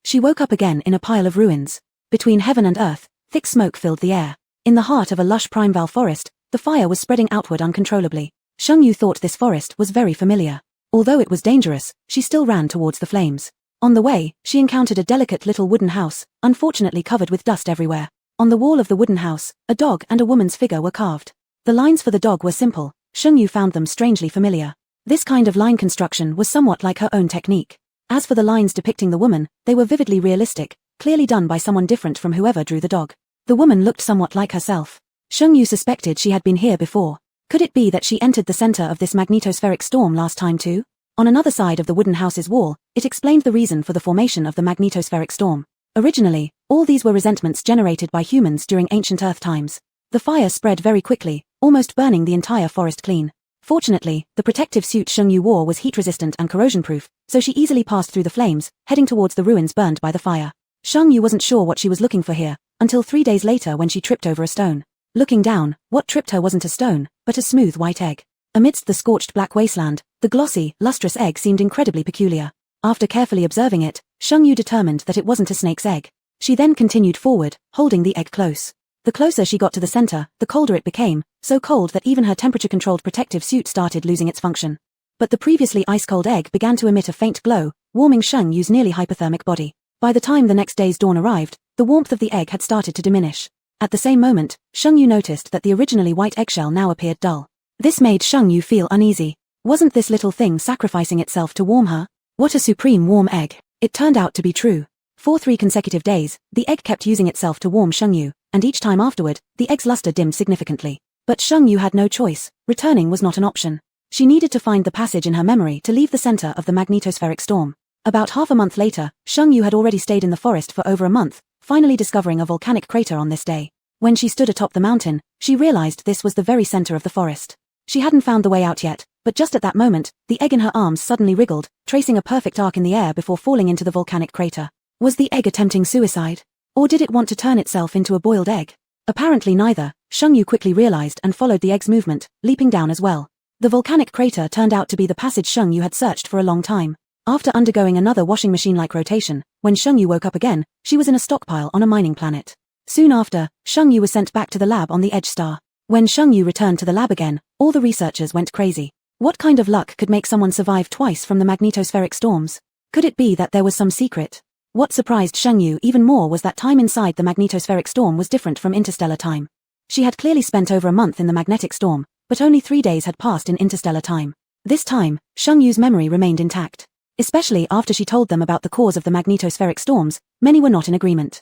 She woke up again in a pile of ruins. Between heaven and earth, thick smoke filled the air. In the heart of a lush primeval forest, the fire was spreading outward uncontrollably. Sheng Yu thought this forest was very familiar. Although it was dangerous, she still ran towards the flames. On the way, she encountered a delicate little wooden house, unfortunately covered with dust everywhere. On the wall of the wooden house, a dog and a woman's figure were carved. The lines for the dog were simple. Sheng Yu found them strangely familiar. This kind of line construction was somewhat like her own technique. As for the lines depicting the woman, they were vividly realistic, clearly done by someone different from whoever drew the dog. The woman looked somewhat like herself. Sheng Yu suspected she had been here before. Could it be that she entered the center of this magnetospheric storm last time too? On another side of the wooden house's wall, it explained the reason for the formation of the magnetospheric storm. Originally, all these were resentments generated by humans during ancient Earth times. The fire spread very quickly, almost burning the entire forest clean. Fortunately, the protective suit Sheng Yu wore was heat-resistant and corrosion-proof, so she easily passed through the flames, heading towards the ruins burned by the fire. Sheng Yu wasn't sure what she was looking for here, until 3 days later when she tripped over a stone. Looking down, what tripped her wasn't a stone, but a smooth white egg. Amidst the scorched black wasteland, the glossy, lustrous egg seemed incredibly peculiar. After carefully observing it, Sheng Yu determined that it wasn't a snake's egg. She then continued forward, holding the egg close. The closer she got to the center, the colder it became, so cold that even her temperature-controlled protective suit started losing its function. But the previously ice-cold egg began to emit a faint glow, warming Sheng Yu's nearly hypothermic body. By the time the next day's dawn arrived, the warmth of the egg had started to diminish. At the same moment, Sheng Yu noticed that the originally white eggshell now appeared dull. This made Sheng Yu feel uneasy. Wasn't this little thing sacrificing itself to warm her? What a supreme warm egg. It turned out to be true. For 3 consecutive days, the egg kept using itself to warm Sheng Yu, and each time afterward, the egg's luster dimmed significantly. But Sheng Yu had no choice. Returning was not an option. She needed to find the passage in her memory to leave the center of the magnetospheric storm. About half a month later, Sheng Yu had already stayed in the forest for over a month, finally discovering a volcanic crater on this day. When she stood atop the mountain, she realized this was the very center of the forest. She hadn't found the way out yet, but just at that moment, the egg in her arms suddenly wriggled, tracing a perfect arc in the air before falling into the volcanic crater. Was the egg attempting suicide? Or did it want to turn itself into a boiled egg? Apparently neither. Sheng Yu quickly realized and followed the egg's movement, leaping down as well. The volcanic crater turned out to be the passage Sheng Yu had searched for a long time. After undergoing another washing machine-like rotation, when Sheng Yu woke up again, she was in a stockpile on a mining planet. Soon after, Sheng Yu was sent back to the lab on the Edge Star. When Sheng Yu returned to the lab again, all the researchers went crazy. What kind of luck could make someone survive twice from the magnetospheric storms? Could it be that there was some secret? What surprised Sheng Yu even more was that time inside the magnetospheric storm was different from interstellar time. She had clearly spent over a month in the magnetic storm, but only 3 days had passed in interstellar time. This time, Sheng Yu's memory remained intact. Especially after she told them about the cause of the magnetospheric storms, many were not in agreement.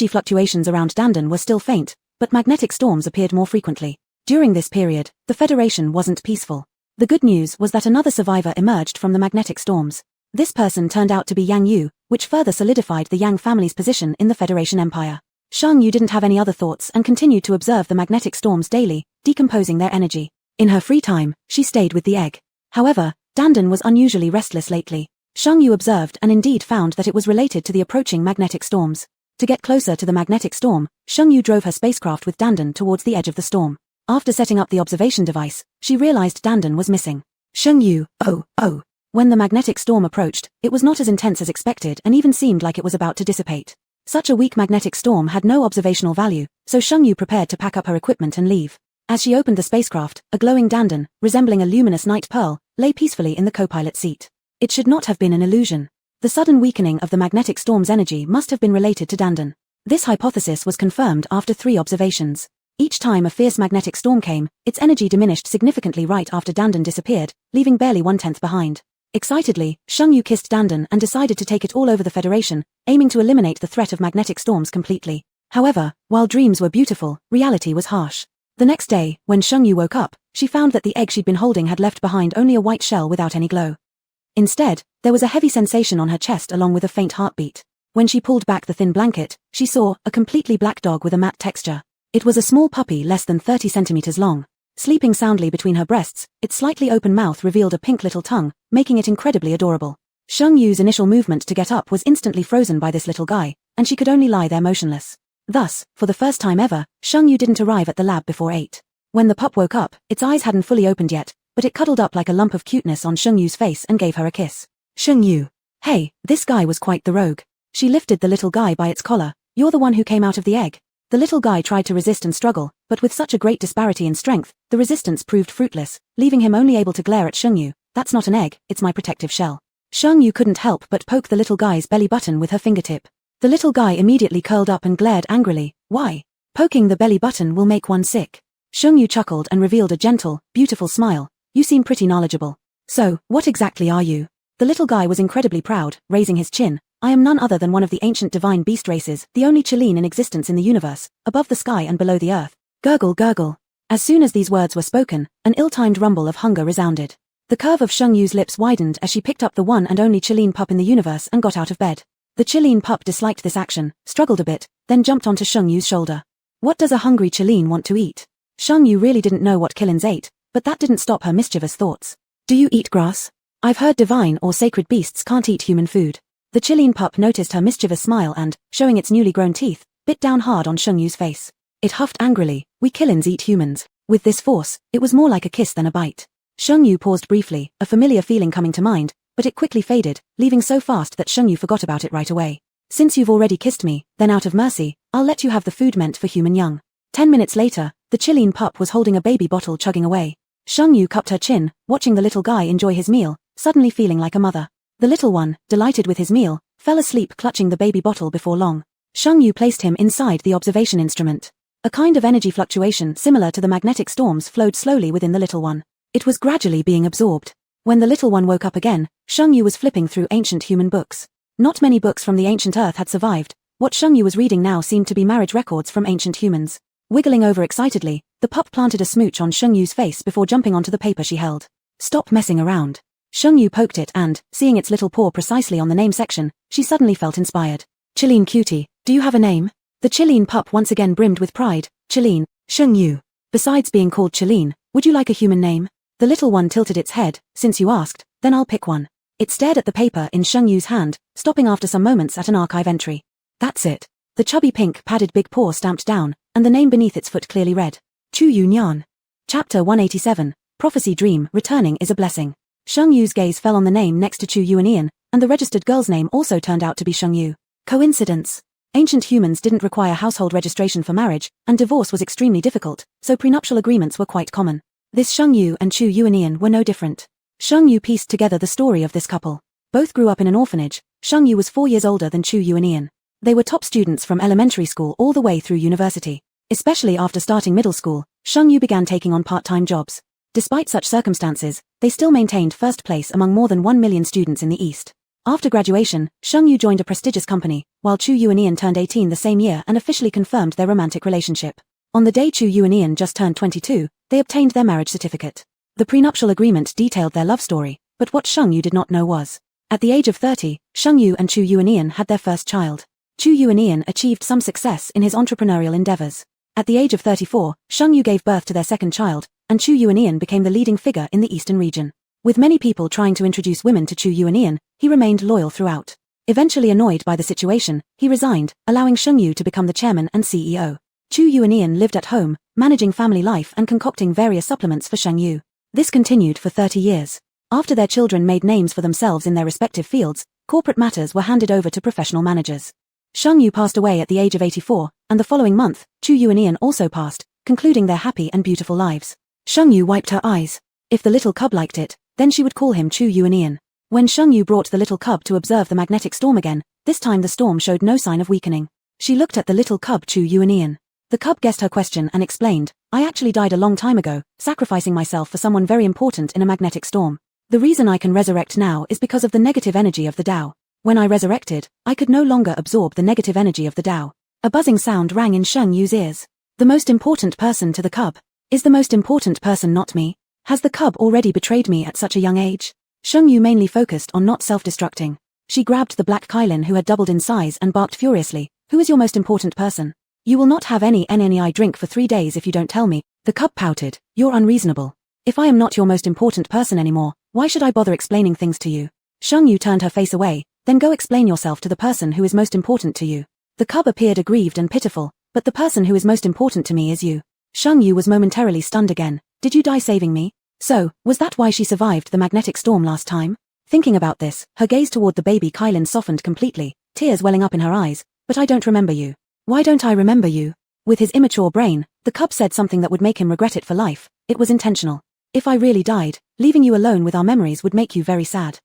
energy fluctuations around Dandan were still faint, but magnetic storms appeared more frequently. During this period, the Federation wasn't peaceful. The good news was that another survivor emerged from the magnetic storms. This person turned out to be Yang Yu, which further solidified the Yang family's position in the Federation Empire. Shang Yu didn't have any other thoughts and continued to observe the magnetic storms daily, decomposing their energy. In her free time, she stayed with the egg. However, Dandan was unusually restless lately. Shang Yu observed and indeed found that it was related to the approaching magnetic storms. To get closer to the magnetic storm, Shang Yu drove her spacecraft with Dandan towards the edge of the storm. After setting up the observation device, she realized Dandan was missing. Shang Yu, oh. When the magnetic storm approached, it was not as intense as expected and even seemed like it was about to dissipate. Such a weak magnetic storm had no observational value, so Shang Yu prepared to pack up her equipment and leave. As she opened the spacecraft, a glowing Dandan, resembling a luminous night pearl, lay peacefully in the co-pilot seat. It should not have been an illusion. The sudden weakening of the magnetic storm's energy must have been related to Dandan. This hypothesis was confirmed after 3 observations. Each time a fierce magnetic storm came, its energy diminished significantly right after Dandan disappeared, leaving barely 1/10 behind. Excitedly, Shang Yu kissed Dandan and decided to take it all over the Federation, aiming to eliminate the threat of magnetic storms completely. However, while dreams were beautiful, reality was harsh. The next day, when Shang Yu woke up, she found that the egg she'd been holding had left behind only a white shell without any glow. Instead, there was a heavy sensation on her chest along with a faint heartbeat. When she pulled back the thin blanket, she saw a completely black dog with a matte texture. It was a small puppy less than 30 centimeters long. Sleeping soundly between her breasts, its slightly open mouth revealed a pink little tongue, making it incredibly adorable. Shang Yu's initial movement to get up was instantly frozen by this little guy, and she could only lie there motionless. Thus, for the first time ever, Shang Yu didn't arrive at the lab before 8. When the pup woke up, its eyes hadn't fully opened yet, but it cuddled up like a lump of cuteness on Shang Yu's face and gave her a kiss. Shang Yu. Hey, this guy was quite the rogue. She lifted the little guy by its collar. You're the one who came out of the egg. The little guy tried to resist and struggle, but with such a great disparity in strength, the resistance proved fruitless, leaving him only able to glare at Shengyu. That's not an egg, it's my protective shell. Shengyu couldn't help but poke the little guy's belly button with her fingertip. The little guy immediately curled up and glared angrily. Why? Poking the belly button will make one sick. Shengyu chuckled and revealed a gentle, beautiful smile. You seem pretty knowledgeable. So, what exactly are you? The little guy was incredibly proud, raising his chin. I am none other than one of the ancient divine beast races, the only Chilean in existence in the universe, above the sky and below the earth. Gurgle gurgle. As soon as these words were spoken, an ill-timed rumble of hunger resounded. The curve of Shengyu's lips widened as she picked up the one and only Chilean pup in the universe and got out of bed. The Chilean pup disliked this action, struggled a bit, then jumped onto Shengyu's shoulder. What does a hungry Chilean want to eat? Shengyu really didn't know what Killins ate, but that didn't stop her mischievous thoughts. Do you eat grass? I've heard divine or sacred beasts can't eat human food. The Chilean pup noticed her mischievous smile and, showing its newly grown teeth, bit down hard on Shengyu's face. It huffed angrily. We Killins eat humans. With this force, it was more like a kiss than a bite. Shengyu paused briefly, a familiar feeling coming to mind, but it quickly faded, leaving so fast that Shengyu forgot about it right away. Since you've already kissed me, then out of mercy, I'll let you have the food meant for human young. 10 minutes later, the Chilean pup was holding a baby bottle chugging away. Shengyu cupped her chin, watching the little guy enjoy his meal, suddenly feeling like a mother. The little one, delighted with his meal, fell asleep clutching the baby bottle before long. Shengyu placed him inside the observation instrument. A kind of energy fluctuation similar to the magnetic storms flowed slowly within the little one. It was gradually being absorbed. When the little one woke up again, Shengyu was flipping through ancient human books. Not many books from the ancient earth had survived. What Shengyu was reading now seemed to be marriage records from ancient humans. Wiggling over excitedly, the pup planted a smooch on Shengyu's face before jumping onto the paper she held. Stop messing around. Shengyu poked it and, seeing its little paw precisely on the name section, she suddenly felt inspired. Chilean cutie, do you have a name? The Chilean pup once again brimmed with pride. Chilean, Shengyu. Besides being called Chilean, would you like a human name? The little one tilted its head. Since you asked, then I'll pick one. It stared at the paper in Shengyu's hand, stopping after some moments at an archive entry. That's it. The chubby pink padded big paw stamped down, and the name beneath its foot clearly read. Chu Yu Nyan. Chapter 187, Prophecy Dream, Returning is a Blessing. Shengyu's gaze fell on the name next to Chu Yuanian, and the registered girl's name also turned out to be Shengyu. Coincidence? Ancient humans didn't require household registration for marriage, and divorce was extremely difficult, so prenuptial agreements were quite common. This Shengyu and Chu Yuanian were no different. Shengyu pieced together the story of this couple. Both grew up in an orphanage. Shengyu was 4 years older than Chu Yuanian. They were top students from elementary school all the way through university. Especially after starting middle school, Shengyu began taking on part-time jobs. Despite such circumstances, they still maintained first place among more than 1 million students in the East. After graduation, Shengyu joined a prestigious company, while Chu Yuanian turned 18 the same year and officially confirmed their romantic relationship. On the day Chu Yuanian just turned 22, they obtained their marriage certificate. The prenuptial agreement detailed their love story, but what Shengyu did not know was, at the age of 30, Shengyu and Chu Yuanian had their first child. Chu Yuanian achieved some success in his entrepreneurial endeavors. At the age of 34, Shengyu gave birth to their second child, and Chu Yuanian became the leading figure in the eastern region. With many people trying to introduce women to Chu Yuanian, he remained loyal throughout. Eventually annoyed by the situation, he resigned, allowing Shengyu to become the chairman and CEO. Chu Yuanian lived at home, managing family life and concocting various supplements for Shengyu. This continued for 30 years. After their children made names for themselves in their respective fields, corporate matters were handed over to professional managers. Shengyu passed away at the age of 84, and the following month, Chu Yuanian also passed, concluding their happy and beautiful lives. Shengyu wiped her eyes. If the little cub liked it, then she would call him Chu Yuanian. When Shengyu brought the little cub to observe the magnetic storm again, this time the storm showed no sign of weakening. She looked at the little cub Chu Yuanian. The cub guessed her question and explained, I actually died a long time ago, sacrificing myself for someone very important in a magnetic storm. The reason I can resurrect now is because of the negative energy of the Tao. When I resurrected, I could no longer absorb the negative energy of the Tao. A buzzing sound rang in Shengyu's ears. The most important person to the cub. Is the most important person not me? Has the cub already betrayed me at such a young age? Shengyu mainly focused on not self-destructing. She grabbed the black Kailin who had doubled in size and barked furiously, who is your most important person? You will not have any NNI drink for 3 days if you don't tell me. The cub pouted, you're unreasonable. If I am not your most important person anymore, why should I bother explaining things to you? Shengyu turned her face away. Then go explain yourself to the person who is most important to you. The cub appeared aggrieved and pitiful, but the person who is most important to me is you. Shengyu was momentarily stunned again. Did you die saving me? So, was that why she survived the magnetic storm last time? Thinking about this, her gaze toward the baby Kailin softened completely, tears welling up in her eyes. But I don't remember you. Why don't I remember you? With his immature brain, the cub said something that would make him regret it for life. It was intentional. If I really died, leaving you alone with our memories would make you very sad.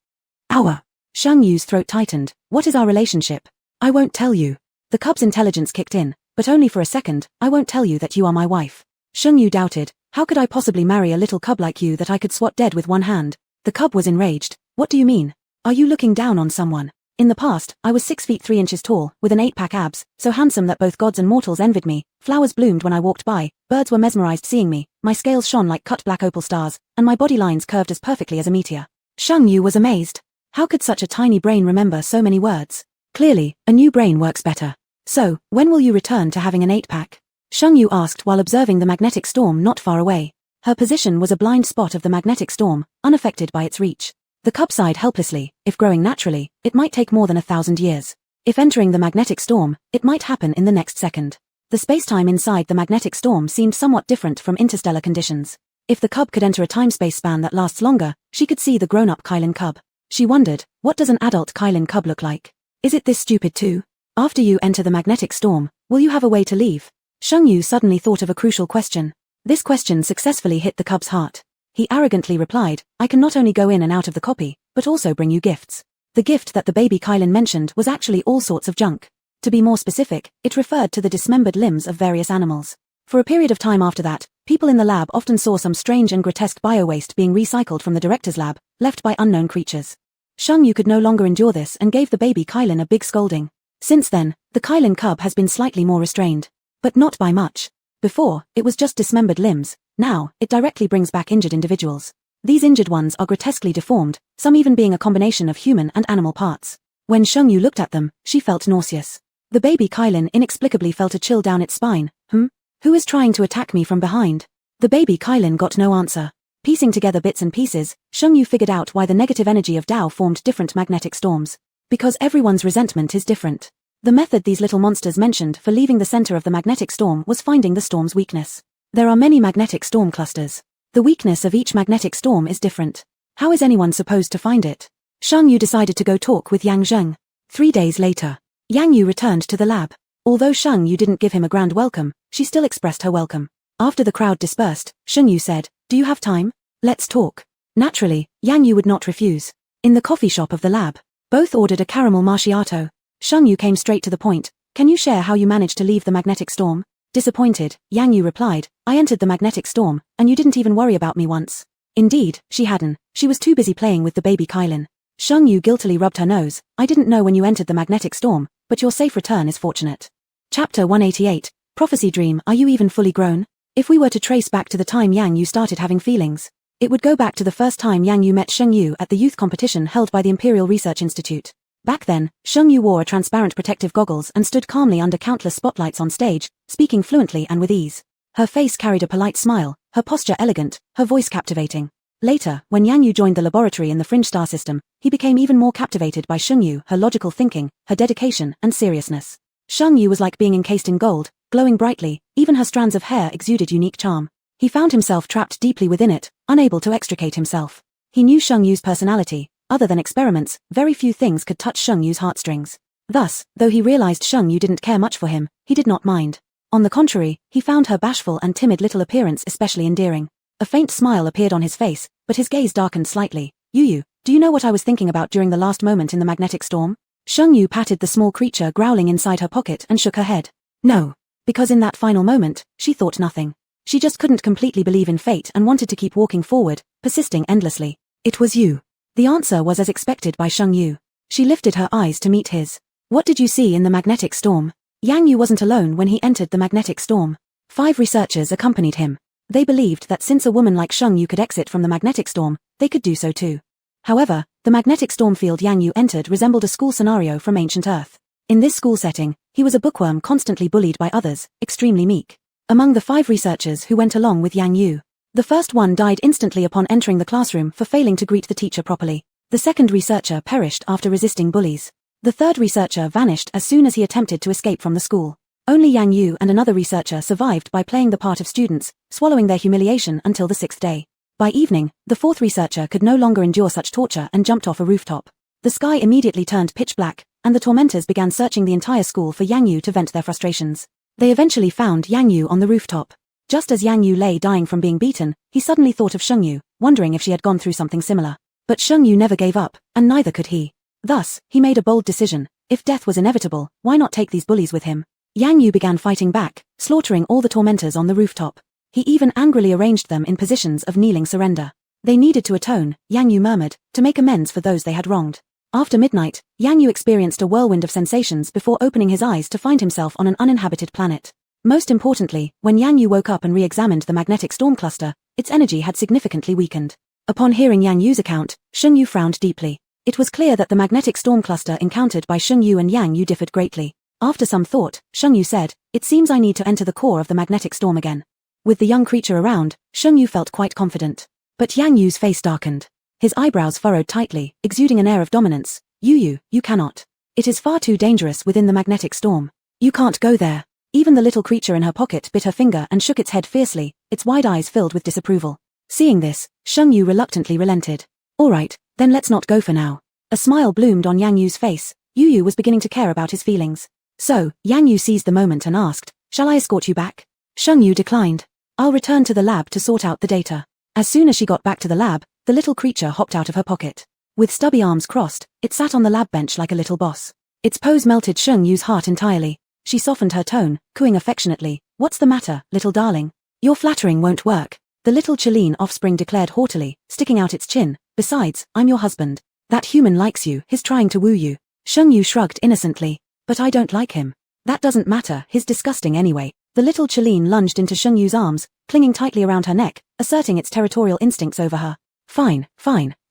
Our. Shang Yu's throat tightened. What is our relationship? I won't tell you. The cub's intelligence kicked in, but only for a second. I won't tell you that you are my wife. Shang Yu doubted. How could I possibly marry a little cub like you that I could swat dead with one hand? The cub was enraged. What do you mean? Are you looking down on someone? In the past, I was 6 feet 3 inches tall, with an 8-pack abs, so handsome that both gods and mortals envied me. Flowers bloomed when I walked by, birds were mesmerized seeing me, my scales shone like cut black opal stars, and my body lines curved as perfectly as a meteor. Shang Yu was amazed. How could such a tiny brain remember so many words? Clearly, a new brain works better. So, when will you return to having an 8-pack? Shang Yu asked while observing the magnetic storm not far away. Her position was a blind spot of the magnetic storm, unaffected by its reach. The cub sighed helplessly. If growing naturally, it might take more than 1,000 years. If entering the magnetic storm, it might happen in the next second. The spacetime inside the magnetic storm seemed somewhat different from interstellar conditions. If the cub could enter a time-space span that lasts longer, she could see the grown-up Kylin cub. She wondered, what does an adult Kylin cub look like? Is it this stupid too? After you enter the magnetic storm, will you have a way to leave? Shang Yu suddenly thought of a crucial question. This question successfully hit the cub's heart. He arrogantly replied, I can not only go in and out of the copy, but also bring you gifts. The gift that the baby Kylin mentioned was actually all sorts of junk. To be more specific, it referred to the dismembered limbs of various animals. For a period of time after that, people in the lab often saw some strange and grotesque biowaste being recycled from the director's lab, left by unknown creatures. Shang Yu could no longer endure this and gave the baby Kylin a big scolding. Since then, the Kylin cub has been slightly more restrained. But not by much. Before, it was just dismembered limbs. Now, it directly brings back injured individuals. These injured ones are grotesquely deformed, some even being a combination of human and animal parts. When Shang Yu looked at them, she felt nauseous. The baby Kylin inexplicably felt a chill down its spine. Who is trying to attack me from behind? The baby Kylin got no answer. Piecing together bits and pieces, Shang Yu figured out why the negative energy of Tao formed different magnetic storms. Because everyone's resentment is different. The method these little monsters mentioned for leaving the center of the magnetic storm was finding the storm's weakness. There are many magnetic storm clusters. The weakness of each magnetic storm is different. How is anyone supposed to find it? Shang Yu decided to go talk with Yang Zheng. 3 days later, Yang Yu returned to the lab. Although Shang Yu didn't give him a grand welcome, she still expressed her welcome. After the crowd dispersed, Shang Yu said, Do you have time? Let's talk. Naturally, Yang Yu would not refuse. In the coffee shop of the lab, both ordered a caramel macchiato. Shang Yu came straight to the point. Can you share how you managed to leave the magnetic storm? Disappointed, Yang Yu replied, I entered the magnetic storm, and you didn't even worry about me once. Indeed, she hadn't. She was too busy playing with the baby Kylin. Shang Yu guiltily rubbed her nose. I didn't know when you entered the magnetic storm, but your safe return is fortunate. Chapter 188, Prophecy Dream. Are you even fully grown? If we were to trace back to the time Yang Yu started having feelings, it would go back to the first time Yang Yu met Shang Yu at the youth competition held by the Imperial Research Institute. Back then, Shang Yu wore a transparent protective goggles and stood calmly under countless spotlights on stage, speaking fluently and with ease. Her face carried a polite smile, her posture elegant, her voice captivating. Later, when Yang Yu joined the laboratory in the Fringe Star system, he became even more captivated by Shang Yu, her logical thinking, her dedication, and seriousness. Shang Yu was like being encased in gold, glowing brightly, even her strands of hair exuded unique charm. He found himself trapped deeply within it, unable to extricate himself. He knew Shang Yu's personality. Other than experiments, very few things could touch Shang Yu's heartstrings. Thus, though he realized Shang Yu didn't care much for him, he did not mind. On the contrary, he found her bashful and timid little appearance especially endearing. A faint smile appeared on his face, but his gaze darkened slightly. Yu, do you know what I was thinking about during the last moment in the magnetic storm? Shang Yu patted the small creature growling inside her pocket and shook her head. No. Because in that final moment, she thought nothing. She just couldn't completely believe in fate and wanted to keep walking forward, persisting endlessly. It was you. The answer was as expected by Shang Yu. She lifted her eyes to meet his. What did you see in the magnetic storm? Yang Yu wasn't alone when he entered the magnetic storm. 5 researchers accompanied him. They believed that since a woman like Shang Yu could exit from the magnetic storm, they could do so too. However, the magnetic storm field Yang Yu entered resembled a school scenario from ancient Earth. In this school setting, he was a bookworm constantly bullied by others, extremely meek. Among the 5 researchers who went along with Yang Yu, the first one died instantly upon entering the classroom for failing to greet the teacher properly. The second researcher perished after resisting bullies. The third researcher vanished as soon as he attempted to escape from the school. Only Yang Yu and another researcher survived by playing the part of students, swallowing their humiliation until the 6th day. By evening, the 4th researcher could no longer endure such torture and jumped off a rooftop. The sky immediately turned pitch black, and the tormentors began searching the entire school for Yang Yu to vent their frustrations. They eventually found Yang Yu on the rooftop. Just as Yang Yu lay dying from being beaten, he suddenly thought of Sheng Yu, wondering if she had gone through something similar. But Sheng Yu never gave up, and neither could he. Thus, he made a bold decision. If death was inevitable, why not take these bullies with him? Yang Yu began fighting back, slaughtering all the tormentors on the rooftop. He even angrily arranged them in positions of kneeling surrender. They needed to atone, Yang Yu murmured, to make amends for those they had wronged. After midnight, Yang Yu experienced a whirlwind of sensations before opening his eyes to find himself on an uninhabited planet. Most importantly, when Yang Yu woke up and re-examined the magnetic storm cluster, its energy had significantly weakened. Upon hearing Yang Yu's account, Sheng Yu frowned deeply. It was clear that the magnetic storm cluster encountered by Sheng Yu and Yang Yu differed greatly. After some thought, Sheng Yu said, "It seems I need to enter the core of the magnetic storm again." With the young creature around, Sheng Yu felt quite confident. But Yang Yu's face darkened. His eyebrows furrowed tightly, exuding an air of dominance. You cannot. It is far too dangerous within the magnetic storm. You can't go there." Even the little creature in her pocket bit her finger and shook its head fiercely, its wide eyes filled with disapproval. Seeing this, Sheng Yu reluctantly relented. "All right, then let's not go for now." A smile bloomed on Yang Yu's face. Yu was beginning to care about his feelings. So, Yang Yu seized the moment and asked, "Shall I escort you back?" Sheng Yu declined. "I'll return to the lab to sort out the data." As soon as she got back to the lab, the little creature hopped out of her pocket. With stubby arms crossed, it sat on the lab bench like a little boss. Its pose melted Sheng Yu's heart entirely. She softened her tone, cooing affectionately, "What's the matter, little darling? Your flattering won't work." The little Chilean offspring declared haughtily, sticking out its chin, "Besides, I'm your husband. That human likes you, he's trying to woo you." Sheng Yu shrugged innocently. "But I don't like him." "That doesn't matter, he's disgusting anyway." The little Chilean lunged into Sheng Yu's arms, clinging tightly around her neck, asserting its territorial instincts over her. Fine,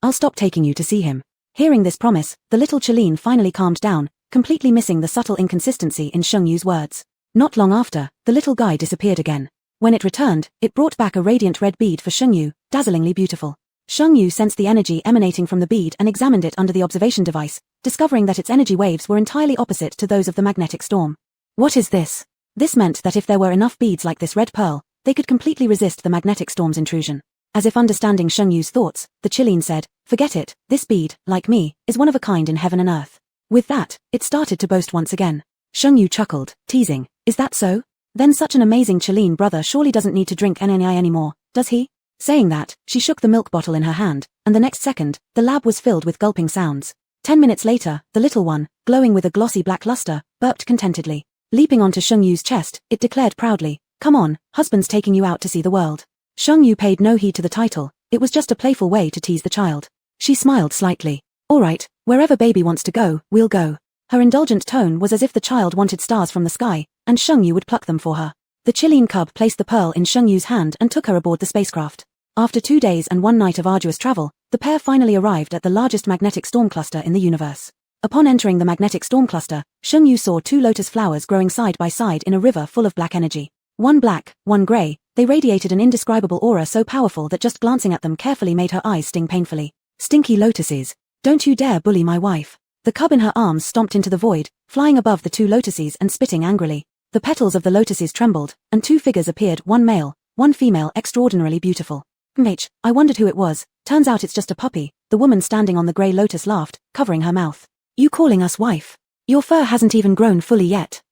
I'll stop taking you to see him." Hearing this promise, the little Chilean finally calmed down, completely missing the subtle inconsistency in Sheng Yu's words. Not long after, the little guy disappeared again. When it returned, it brought back a radiant red bead for Sheng Yu, dazzlingly beautiful. Sheng Yu sensed the energy emanating from the bead and examined it under the observation device, discovering that its energy waves were entirely opposite to those of the magnetic storm. What is this? This meant that if there were enough beads like this red pearl, they could completely resist the magnetic storm's intrusion. As if understanding Sheng Yu's thoughts, the Chilean said, "Forget it, this bead, like me, is one of a kind in heaven and earth." With that, it started to boast once again. Sheng Yu chuckled, teasing, "Is that so? Then such an amazing Chilean brother surely doesn't need to drink NNI anymore, does he?" Saying that, she shook the milk bottle in her hand, and the next second, the lab was filled with gulping sounds. 10 minutes later, the little one, glowing with a glossy black luster, burped contentedly. Leaping onto Sheng Yu's chest, it declared proudly, "Come on, husband's taking you out to see the world." Sheng Yu paid no heed to the title, it was just a playful way to tease the child. She smiled slightly. "All right, wherever baby wants to go, we'll go." Her indulgent tone was as if the child wanted stars from the sky, and Sheng Yu would pluck them for her. The Chilean cub placed the pearl in Sheng Yu's hand and took her aboard the spacecraft. After 2 days and 1 night of arduous travel, the pair finally arrived at the largest magnetic storm cluster in the universe. Upon entering the magnetic storm cluster, Sheng Yu saw 2 lotus flowers growing side by side in a river full of black energy. One black, one grey, they radiated an indescribable aura so powerful that just glancing at them carefully made her eyes sting painfully. "Stinky lotuses. Don't you dare bully my wife." The cub in her arms stomped into the void, flying above the 2 lotuses and spitting angrily. The petals of the lotuses trembled, and 2 figures appeared, one male, one female, extraordinarily beautiful. I wondered who it was, turns out it's just a puppy." The woman standing on the grey lotus laughed, covering her mouth. "You calling us wife? Your fur hasn't even grown fully yet."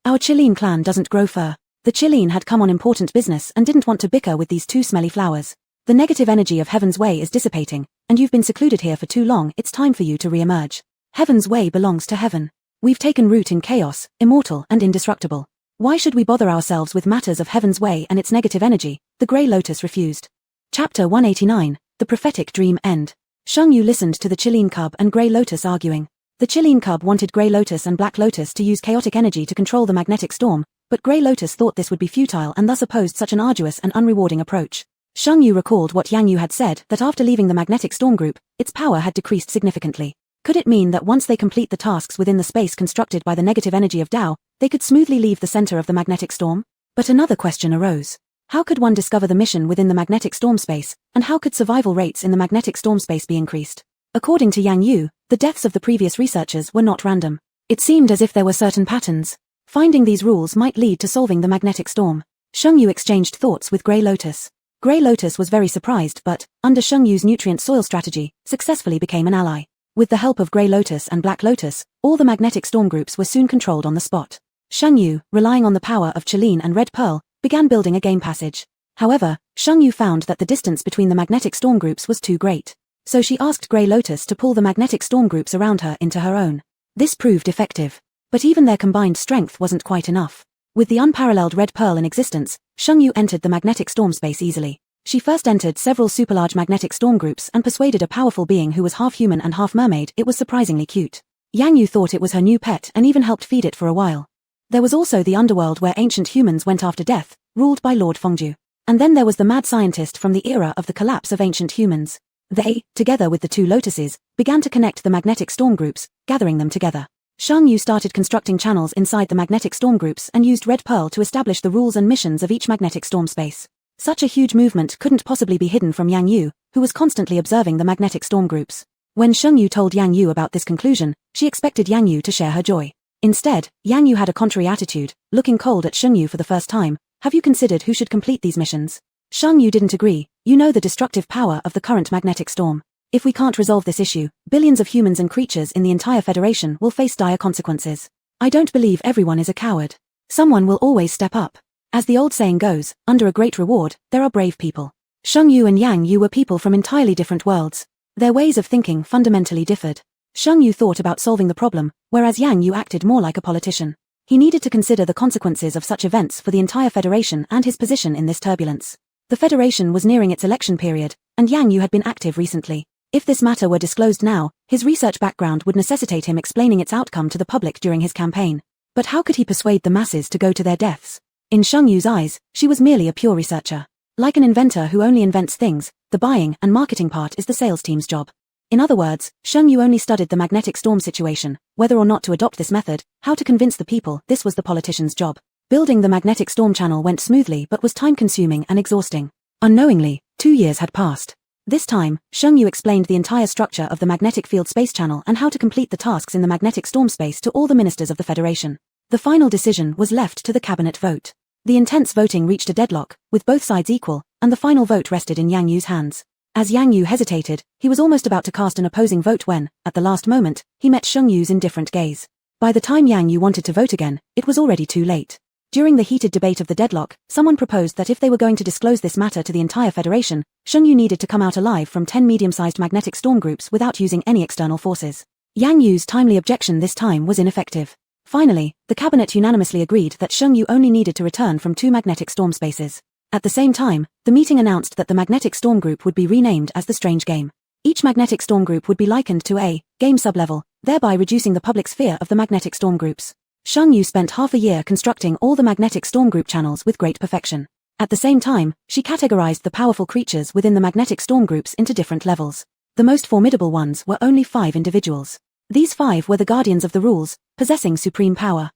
"Our Chilean clan doesn't grow fur." The Chilean had come on important business and didn't want to bicker with these 2 smelly flowers. "The negative energy of Heaven's Way is dissipating, and you've been secluded here for too long, it's time for you to re-emerge. Heaven's Way belongs to heaven. We've taken root in chaos, immortal and indestructible. Why should we bother ourselves with matters of Heaven's Way and its negative energy?" The grey lotus refused. Chapter 189, The Prophetic Dream End. Sheng Yu listened to the Chilean cub and grey lotus arguing. The Chilean cub wanted grey lotus and black lotus to use chaotic energy to control the magnetic storm, but grey lotus thought this would be futile and thus opposed such an arduous and unrewarding approach. Sheng Yu recalled what Yang Yu had said, that after leaving the magnetic storm group, its power had decreased significantly. Could it mean that once they complete the tasks within the space constructed by the negative energy of Tao, they could smoothly leave the center of the magnetic storm? But another question arose. How could one discover the mission within the magnetic storm space, and how could survival rates in the magnetic storm space be increased? According to Yang Yu, the deaths of the previous researchers were not random. It seemed as if there were certain patterns. Finding these rules might lead to solving the magnetic storm. Sheng Yu exchanged thoughts with Grey Lotus. Grey Lotus was very surprised but, under Sheng Yu's nutrient soil strategy, successfully became an ally. With the help of Grey Lotus and Black Lotus, all the magnetic storm groups were soon controlled on the spot. Sheng Yu, relying on the power of Qilin and Red Pearl, began building a game passage. However, Sheng Yu found that the distance between the magnetic storm groups was too great. So she asked Grey Lotus to pull the magnetic storm groups around her into her own. This proved effective. But even their combined strength wasn't quite enough. With the unparalleled Red Pearl in existence, Sheng Yu entered the magnetic storm space easily. She first entered several superlarge magnetic storm groups and persuaded a powerful being who was half human and half mermaid. It was surprisingly cute. Yang Yu thought it was her new pet and even helped feed it for a while. There was also the underworld where ancient humans went after death, ruled by Lord Fengju. And then there was the mad scientist from the era of the collapse of ancient humans. They, together with the two lotuses, began to connect the magnetic storm groups, gathering them together. Sheng Yu started constructing channels inside the magnetic storm groups and used Red Pearl to establish the rules and missions of each magnetic storm space. Such a huge movement couldn't possibly be hidden from Yang Yu, who was constantly observing the magnetic storm groups. When Sheng Yu told Yang Yu about this conclusion, she expected Yang Yu to share her joy. Instead, Yang Yu had a contrary attitude, looking cold at Sheng Yu for the first time. Have you considered who should complete these missions? Sheng Yu didn't agree. You know the destructive power of the current magnetic storm. If we can't resolve this issue, billions of humans and creatures in the entire Federation will face dire consequences. I don't believe everyone is a coward. Someone will always step up. As the old saying goes, under a great reward, there are brave people. Sheng Yu and Yang Yu were people from entirely different worlds. Their ways of thinking fundamentally differed. Sheng Yu thought about solving the problem, whereas Yang Yu acted more like a politician. He needed to consider the consequences of such events for the entire Federation and his position in this turbulence. The Federation was nearing its election period, and Yang Yu had been active recently. If this matter were disclosed now, his research background would necessitate him explaining its outcome to the public during his campaign. But how could he persuade the masses to go to their deaths? In Sheng Yu's eyes, she was merely a pure researcher. Like an inventor who only invents things, the buying and marketing part is the sales team's job. In other words, Sheng Yu only studied the magnetic storm situation, whether or not to adopt this method, how to convince the people, this was the politician's job. Building the magnetic storm channel went smoothly but was time-consuming and exhausting. Unknowingly, 2 years had passed. This time, Sheng Yu explained the entire structure of the magnetic field space channel and how to complete the tasks in the magnetic storm space to all the ministers of the Federation. The final decision was left to the cabinet vote. The intense voting reached a deadlock, with both sides equal, and the final vote rested in Yang Yu's hands. As Yang Yu hesitated, he was almost about to cast an opposing vote when, at the last moment, he met Sheng Yu's indifferent gaze. By the time Yang Yu wanted to vote again, it was already too late. During the heated debate of the deadlock, someone proposed that if they were going to disclose this matter to the entire Federation, Sheng Yu needed to come out alive from 10 medium-sized magnetic storm groups without using any external forces. Yang Yu's timely objection this time was ineffective. Finally, the cabinet unanimously agreed that Sheng Yu only needed to return from 2 magnetic storm spaces. At the same time, the meeting announced that the magnetic storm group would be renamed as the Strange Game. Each magnetic storm group would be likened to a game sublevel, thereby reducing the public's fear of the magnetic storm groups. Sheng Yu spent half a year constructing all the magnetic storm group channels with great perfection. At the same time, she categorized the powerful creatures within the magnetic storm groups into different levels. The most formidable ones were only 5 individuals. These 5 were the guardians of the rules, possessing supreme power.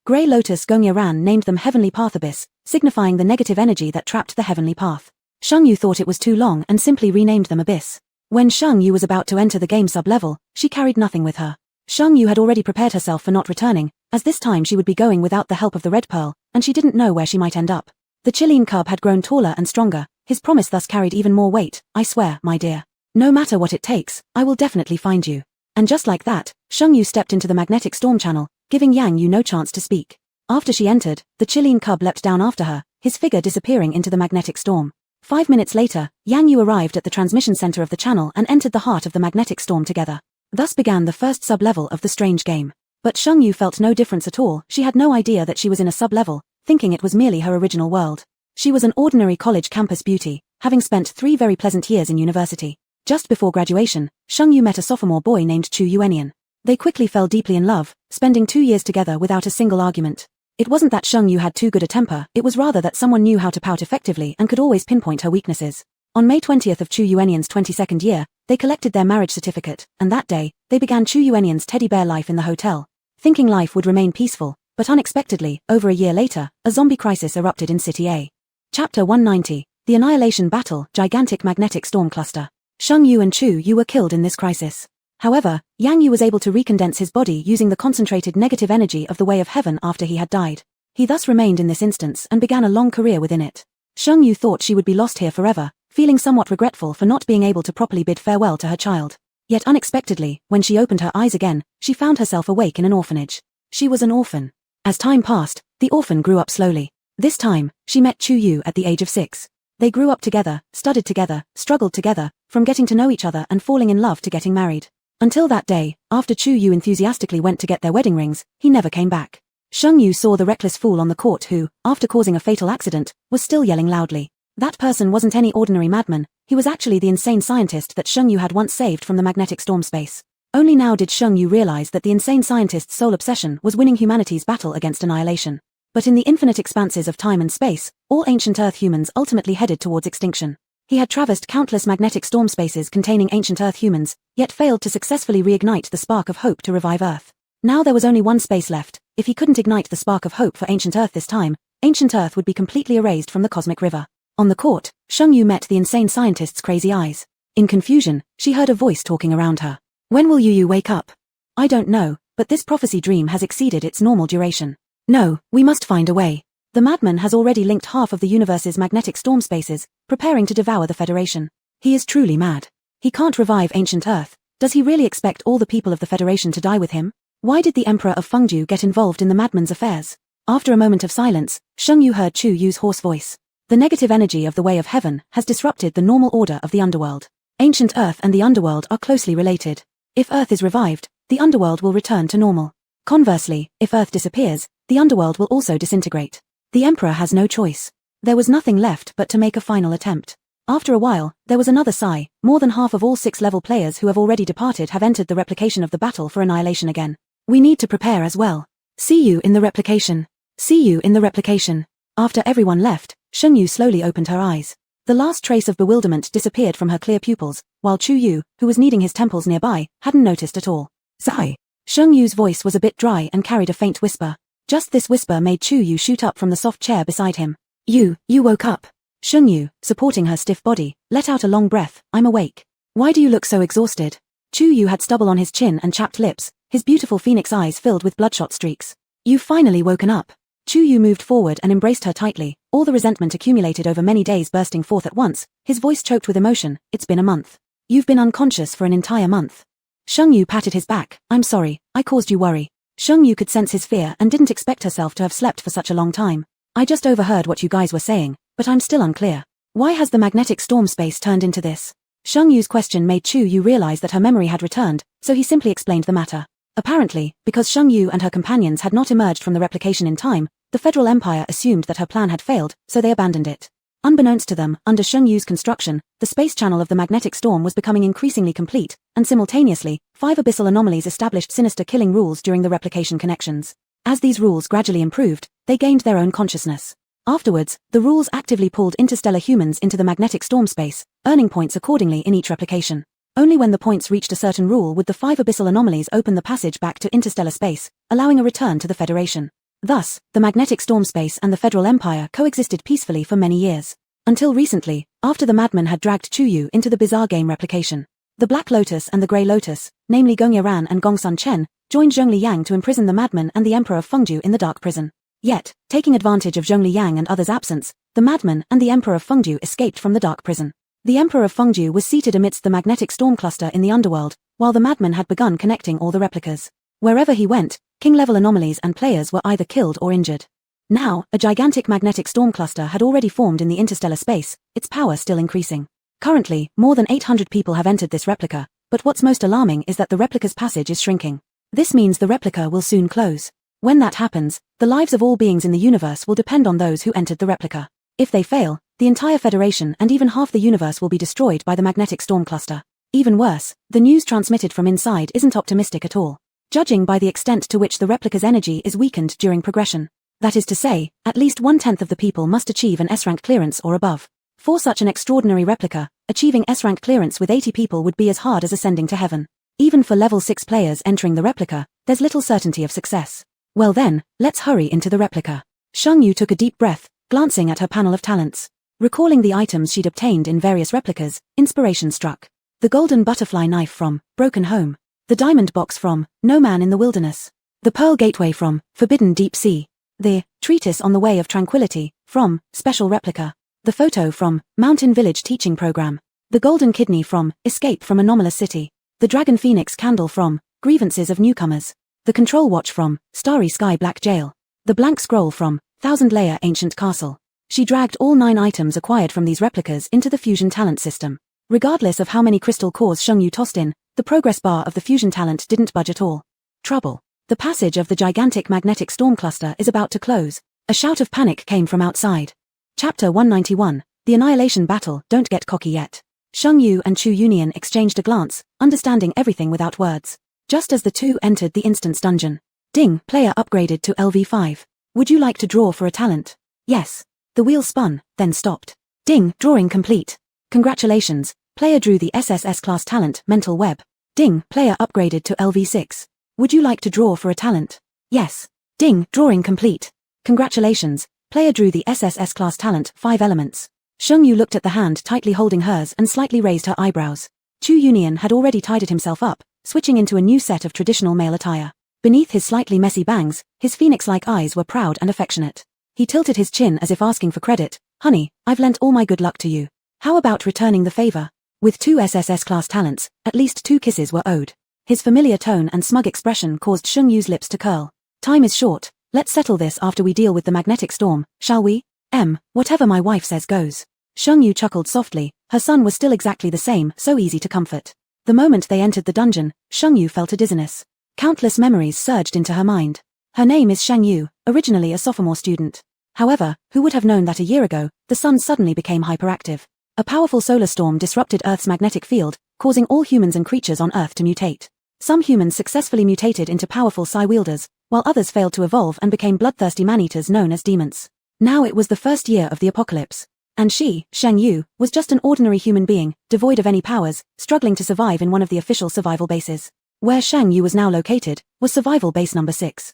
Grey Lotus Gongya Ran named them Heavenly Path Abyss, signifying the negative energy that trapped the heavenly path. Sheng Yu thought it was too long and simply renamed them Abyss. When Sheng Yu was about to enter the game sub-level, she carried nothing with her. Sheng Yu had already prepared herself for not returning, as this time she would be going without the help of the Red Pearl, and she didn't know where she might end up. The Qilin cub had grown taller and stronger, his promise thus carried even more weight. I swear, my dear. No matter what it takes, I will definitely find you. And just like that, Sheng Yu stepped into the magnetic storm channel, giving Yang Yu no chance to speak. After she entered, the Qilin cub leapt down after her, his figure disappearing into the magnetic storm. 5 minutes later, Yang Yu arrived at the transmission center of the channel and entered the heart of the magnetic storm together. Thus began the first sub-level of the Strange Game. But Sheng Yu felt no difference at all. She had no idea that she was in a sub-level, thinking it was merely her original world. She was an ordinary college campus beauty, having spent 3 very pleasant years in university. Just before graduation, Sheng Yu met a sophomore boy named Chu Yuenian. They quickly fell deeply in love, spending 2 years together without a single argument. It wasn't that Sheng Yu had too good a temper, it was rather that someone knew how to pout effectively and could always pinpoint her weaknesses. On May 20th of Chu Yuenian's 22nd year, they collected their marriage certificate, and that day, they began Chu Yuenian's teddy bear life in the hotel. Thinking life would remain peaceful, but unexpectedly, over a year later, a zombie crisis erupted in City A. Chapter 190, The Annihilation Battle, Gigantic Magnetic Storm Cluster. Sheng Yu and Chu Yu were killed in this crisis. However, Yang Yu was able to recondense his body using the concentrated negative energy of the Way of Heaven after he had died. He thus remained in this instance and began a long career within it. Sheng Yu thought she would be lost here forever, feeling somewhat regretful for not being able to properly bid farewell to her child. Yet unexpectedly, when she opened her eyes again, she found herself awake in an orphanage. She was an orphan. As time passed, the orphan grew up slowly. This time, she met Chu Yu at the age of 6. They grew up together, studied together, struggled together, from getting to know each other and falling in love to getting married. Until that day, after Chu Yu enthusiastically went to get their wedding rings, he never came back. Sheng Yu saw the reckless fool on the court who, after causing a fatal accident, was still yelling loudly. That person wasn't any ordinary madman, he was actually the insane scientist that Sheng Yu had once saved from the magnetic storm space. Only now did Sheng Yu realize that the insane scientist's sole obsession was winning humanity's battle against annihilation. But in the infinite expanses of time and space, all ancient Earth humans ultimately headed towards extinction. He had traversed countless magnetic storm spaces containing ancient Earth humans, yet failed to successfully reignite the spark of hope to revive Earth. Now there was only one space left. If he couldn't ignite the spark of hope for ancient Earth this time, ancient Earth would be completely erased from the cosmic river. On the court, Sheng Yu met the insane scientist's crazy eyes. In confusion, she heard a voice talking around her. When will Yu wake up? I don't know, but this prophecy dream has exceeded its normal duration. No, we must find a way. The madman has already linked half of the universe's magnetic storm spaces, preparing to devour the Federation. He is truly mad. He can't revive ancient Earth. Does he really expect all the people of the Federation to die with him? Why did the Emperor of Fengju get involved in the madman's affairs? After a moment of silence, Sheng Yu heard Chu Yu's hoarse voice. The negative energy of the Way of Heaven has disrupted the normal order of the underworld. Ancient Earth and the underworld are closely related. If Earth is revived, the underworld will return to normal. Conversely, if Earth disappears, the underworld will also disintegrate. The Emperor has no choice. There was nothing left but to make a final attempt. After a while, there was another sigh. More than half of all 6-level players who have already departed have entered the replication of the battle for annihilation again. We need to prepare as well. See you in the replication. See you in the replication. After everyone left, Sheng Yu slowly opened her eyes. The last trace of bewilderment disappeared from her clear pupils, while Chu Yu, who was kneading his temples nearby, hadn't noticed at all. Sigh. Sheng Yu's voice was a bit dry and carried a faint whisper. Just this whisper made Chu Yu shoot up from the soft chair beside him. You woke up. Sheng Yu, supporting her stiff body, let out a long breath. I'm awake. Why do you look so exhausted? Chu Yu had stubble on his chin and chapped lips, his beautiful phoenix eyes filled with bloodshot streaks. You've finally woken up. Chu Yu moved forward and embraced her tightly, all the resentment accumulated over many days bursting forth at once, his voice choked with emotion. It's been a month. You've been unconscious for an entire month. Sheng Yu patted his back. I'm sorry, I caused you worry. Sheng Yu could sense his fear and didn't expect herself to have slept for such a long time. I just overheard what you guys were saying, but I'm still unclear. Why has the magnetic storm space turned into this? Sheng Yu's question made Chu Yu realize that her memory had returned, so he simply explained the matter. Apparently, because Sheng Yu and her companions had not emerged from the replication in time, the Federal Empire assumed that her plan had failed, so they abandoned it. Unbeknownst to them, under Sheng Yu's construction, the space channel of the magnetic storm was becoming increasingly complete, and simultaneously, 5 abyssal anomalies established sinister killing rules during the replication connections. As these rules gradually improved, they gained their own consciousness. Afterwards, the rules actively pulled interstellar humans into the magnetic storm space, earning points accordingly in each replication. Only when the points reached a certain rule would the 5 abyssal anomalies open the passage back to interstellar space, allowing a return to the Federation. Thus, the magnetic storm space and the Federal Empire coexisted peacefully for many years. Until recently, after the madman had dragged Chu Yu into the bizarre game replication. The Black Lotus and the Grey Lotus, namely Gong Yaran and Gong Sun Chen, joined Zhongli Yang to imprison the madman and the Emperor of Fengju in the dark prison. Yet, taking advantage of Zhongli Yang and others' absence, the madman and the Emperor of Fengju escaped from the dark prison. The Emperor of Fengju was seated amidst the magnetic storm cluster in the underworld, while the madman had begun connecting all the replicas. Wherever he went, king-level anomalies and players were either killed or injured. Now, a gigantic magnetic storm cluster had already formed in the interstellar space, its power still increasing. Currently, more than 800 people have entered this replica, but what's most alarming is that the replica's passage is shrinking. This means the replica will soon close. When that happens, the lives of all beings in the universe will depend on those who entered the replica. If they fail, the entire Federation and even half the universe will be destroyed by the magnetic storm cluster. Even worse, the news transmitted from inside isn't optimistic at all. Judging by the extent to which the replica's energy is weakened during progression. That is to say, at least 1/10 of the people must achieve an S-rank clearance or above. For such an extraordinary replica, achieving S-rank clearance with 80 people would be as hard as ascending to heaven. Even for level 6 players entering the replica, there's little certainty of success. Well then, let's hurry into the replica. Sheng Yu took a deep breath, glancing at her panel of talents. Recalling the items she'd obtained in various replicas, inspiration struck. The golden butterfly knife from Broken Home. The diamond box from No Man in the Wilderness. The pearl gateway from Forbidden Deep Sea. The treatise on the Way of Tranquility from Special Replica. The photo from Mountain Village Teaching Program. The golden kidney from Escape from Anomalous City. The dragon phoenix candle from Grievances of Newcomers. The control watch from Starry Sky Black Jail. The blank scroll from Thousand-Layer Ancient Castle. She dragged all 9 items acquired from these replicas into the fusion talent system. Regardless of how many crystal cores Shengyu tossed in, the progress bar of the fusion talent didn't budge at all. Trouble. The passage of the gigantic magnetic storm cluster is about to close. A shout of panic came from outside. Chapter 191, The Annihilation Battle. Don't get cocky yet. Shengyu and Chu Union exchanged a glance, understanding everything without words. Just as the two entered the instance dungeon. Ding, player upgraded to LV5. Would you like to draw for a talent? Yes. The wheel spun, then stopped. Ding, drawing complete. Congratulations, player drew the SSS class talent, Mental Web. Ding, player upgraded to LV6. Would you like to draw for a talent? Yes. Ding, drawing complete. Congratulations, player drew the SSS class talent, 5 Elements. Shengyu looked at the hand tightly holding hers and slightly raised her eyebrows. Chu Union had already tidied himself up, switching into a new set of traditional male attire. Beneath his slightly messy bangs, his phoenix-like eyes were proud and affectionate. He tilted his chin as if asking for credit. Honey, I've lent all my good luck to you. How about returning the favor? With 2 SSS class talents, at least 2 kisses were owed. His familiar tone and smug expression caused Shengyu's lips to curl. Time is short, let's settle this after we deal with the magnetic storm, shall we? Whatever my wife says goes. Shengyu chuckled softly, her son was still exactly the same, so easy to comfort. The moment they entered the dungeon, Shengyu felt a dizziness. Countless memories surged into her mind. Her name is Shengyu, originally a sophomore student. However, who would have known that a year ago, the sun suddenly became hyperactive. A powerful solar storm disrupted Earth's magnetic field, causing all humans and creatures on Earth to mutate. Some humans successfully mutated into powerful Psi-wielders, while others failed to evolve and became bloodthirsty man-eaters known as demons. Now it was the first year of the apocalypse. And she, Shengyu, was just an ordinary human being, devoid of any powers, struggling to survive in one of the official survival bases. Where Shengyu was now located, was survival base number 6.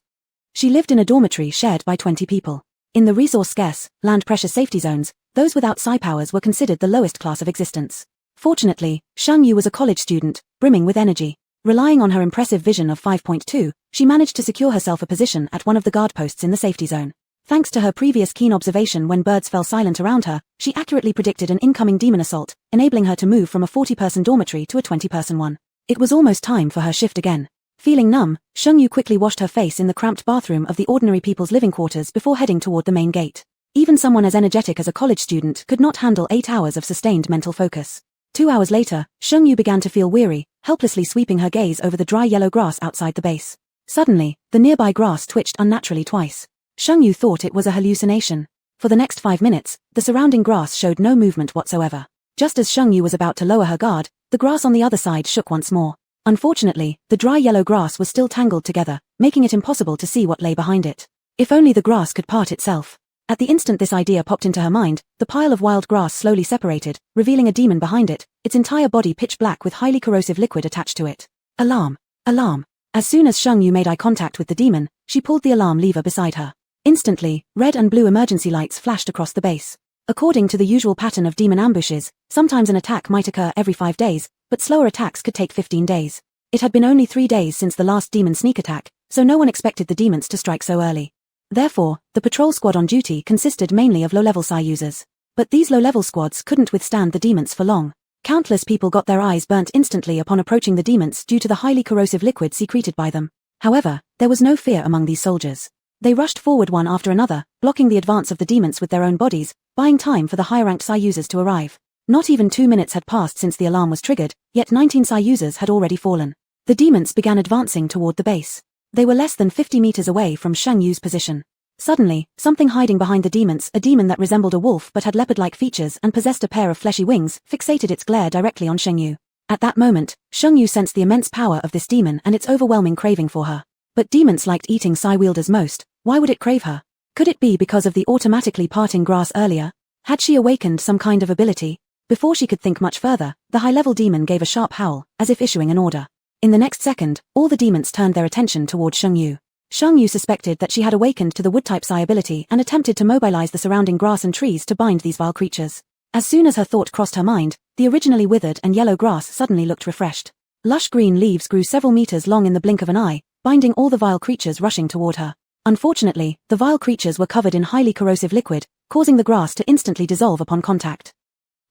She lived in a dormitory shared by 20 people. In the resource-scarce, land-precious safety zones, those without psi powers were considered the lowest class of existence. Fortunately, Shengyu was a college student, brimming with energy. Relying on her impressive vision of 5.2, she managed to secure herself a position at one of the guard posts in the safety zone. Thanks to her previous keen observation when birds fell silent around her, she accurately predicted an incoming demon assault, enabling her to move from a 40-person dormitory to a 20-person one. It was almost time for her shift again. Feeling numb, Shengyu quickly washed her face in the cramped bathroom of the ordinary people's living quarters before heading toward the main gate. Even someone as energetic as a college student could not handle 8 hours of sustained mental focus. 2 hours later, Shengyu began to feel weary, helplessly sweeping her gaze over the dry yellow grass outside the base. Suddenly, the nearby grass twitched unnaturally twice. Shengyu thought it was a hallucination. For the next 5 minutes, the surrounding grass showed no movement whatsoever. Just as Shengyu was about to lower her guard, the grass on the other side shook once more. Unfortunately, the dry yellow grass was still tangled together, making it impossible to see what lay behind it. If only the grass could part itself. At the instant this idea popped into her mind, the pile of wild grass slowly separated, revealing a demon behind it, its entire body pitch black with highly corrosive liquid attached to it. Alarm! Alarm! As soon as Shengyu made eye contact with the demon, she pulled the alarm lever beside her. Instantly, red and blue emergency lights flashed across the base. According to the usual pattern of demon ambushes, sometimes an attack might occur every 5 days, but slower attacks could take 15 days. It had been only 3 days since the last demon sneak attack, so no one expected the demons to strike so early. Therefore, the patrol squad on duty consisted mainly of low-level Psi users. But these low-level squads couldn't withstand the demons for long. Countless people got their eyes burnt instantly upon approaching the demons due to the highly corrosive liquid secreted by them. However, there was no fear among these soldiers. They rushed forward one after another, blocking the advance of the demons with their own bodies, buying time for the higher-ranked Psi users to arrive. Not even 2 minutes had passed since the alarm was triggered, yet 19 Psi users had already fallen. The demons began advancing toward the base. They were less than 50 meters away from Shengyu's position. Suddenly, something hiding behind the demons, a demon that resembled a wolf but had leopard-like features and possessed a pair of fleshy wings, fixated its glare directly on Shengyu. At that moment, Shengyu sensed the immense power of this demon and its overwhelming craving for her. But demons liked eating Psi-wielders most. Why would it crave her? Could it be because of the automatically parting grass earlier? Had she awakened some kind of ability? Before she could think much further, the high-level demon gave a sharp howl, as if issuing an order. In the next second, all the demons turned their attention toward Shengyu. Shengyu suspected that she had awakened to the wood-type Psi ability and attempted to mobilize the surrounding grass and trees to bind these vile creatures. As soon as her thought crossed her mind, the originally withered and yellow grass suddenly looked refreshed. Lush green leaves grew several meters long in the blink of an eye, binding all the vile creatures rushing toward her. Unfortunately, the vile creatures were covered in highly corrosive liquid, causing the grass to instantly dissolve upon contact.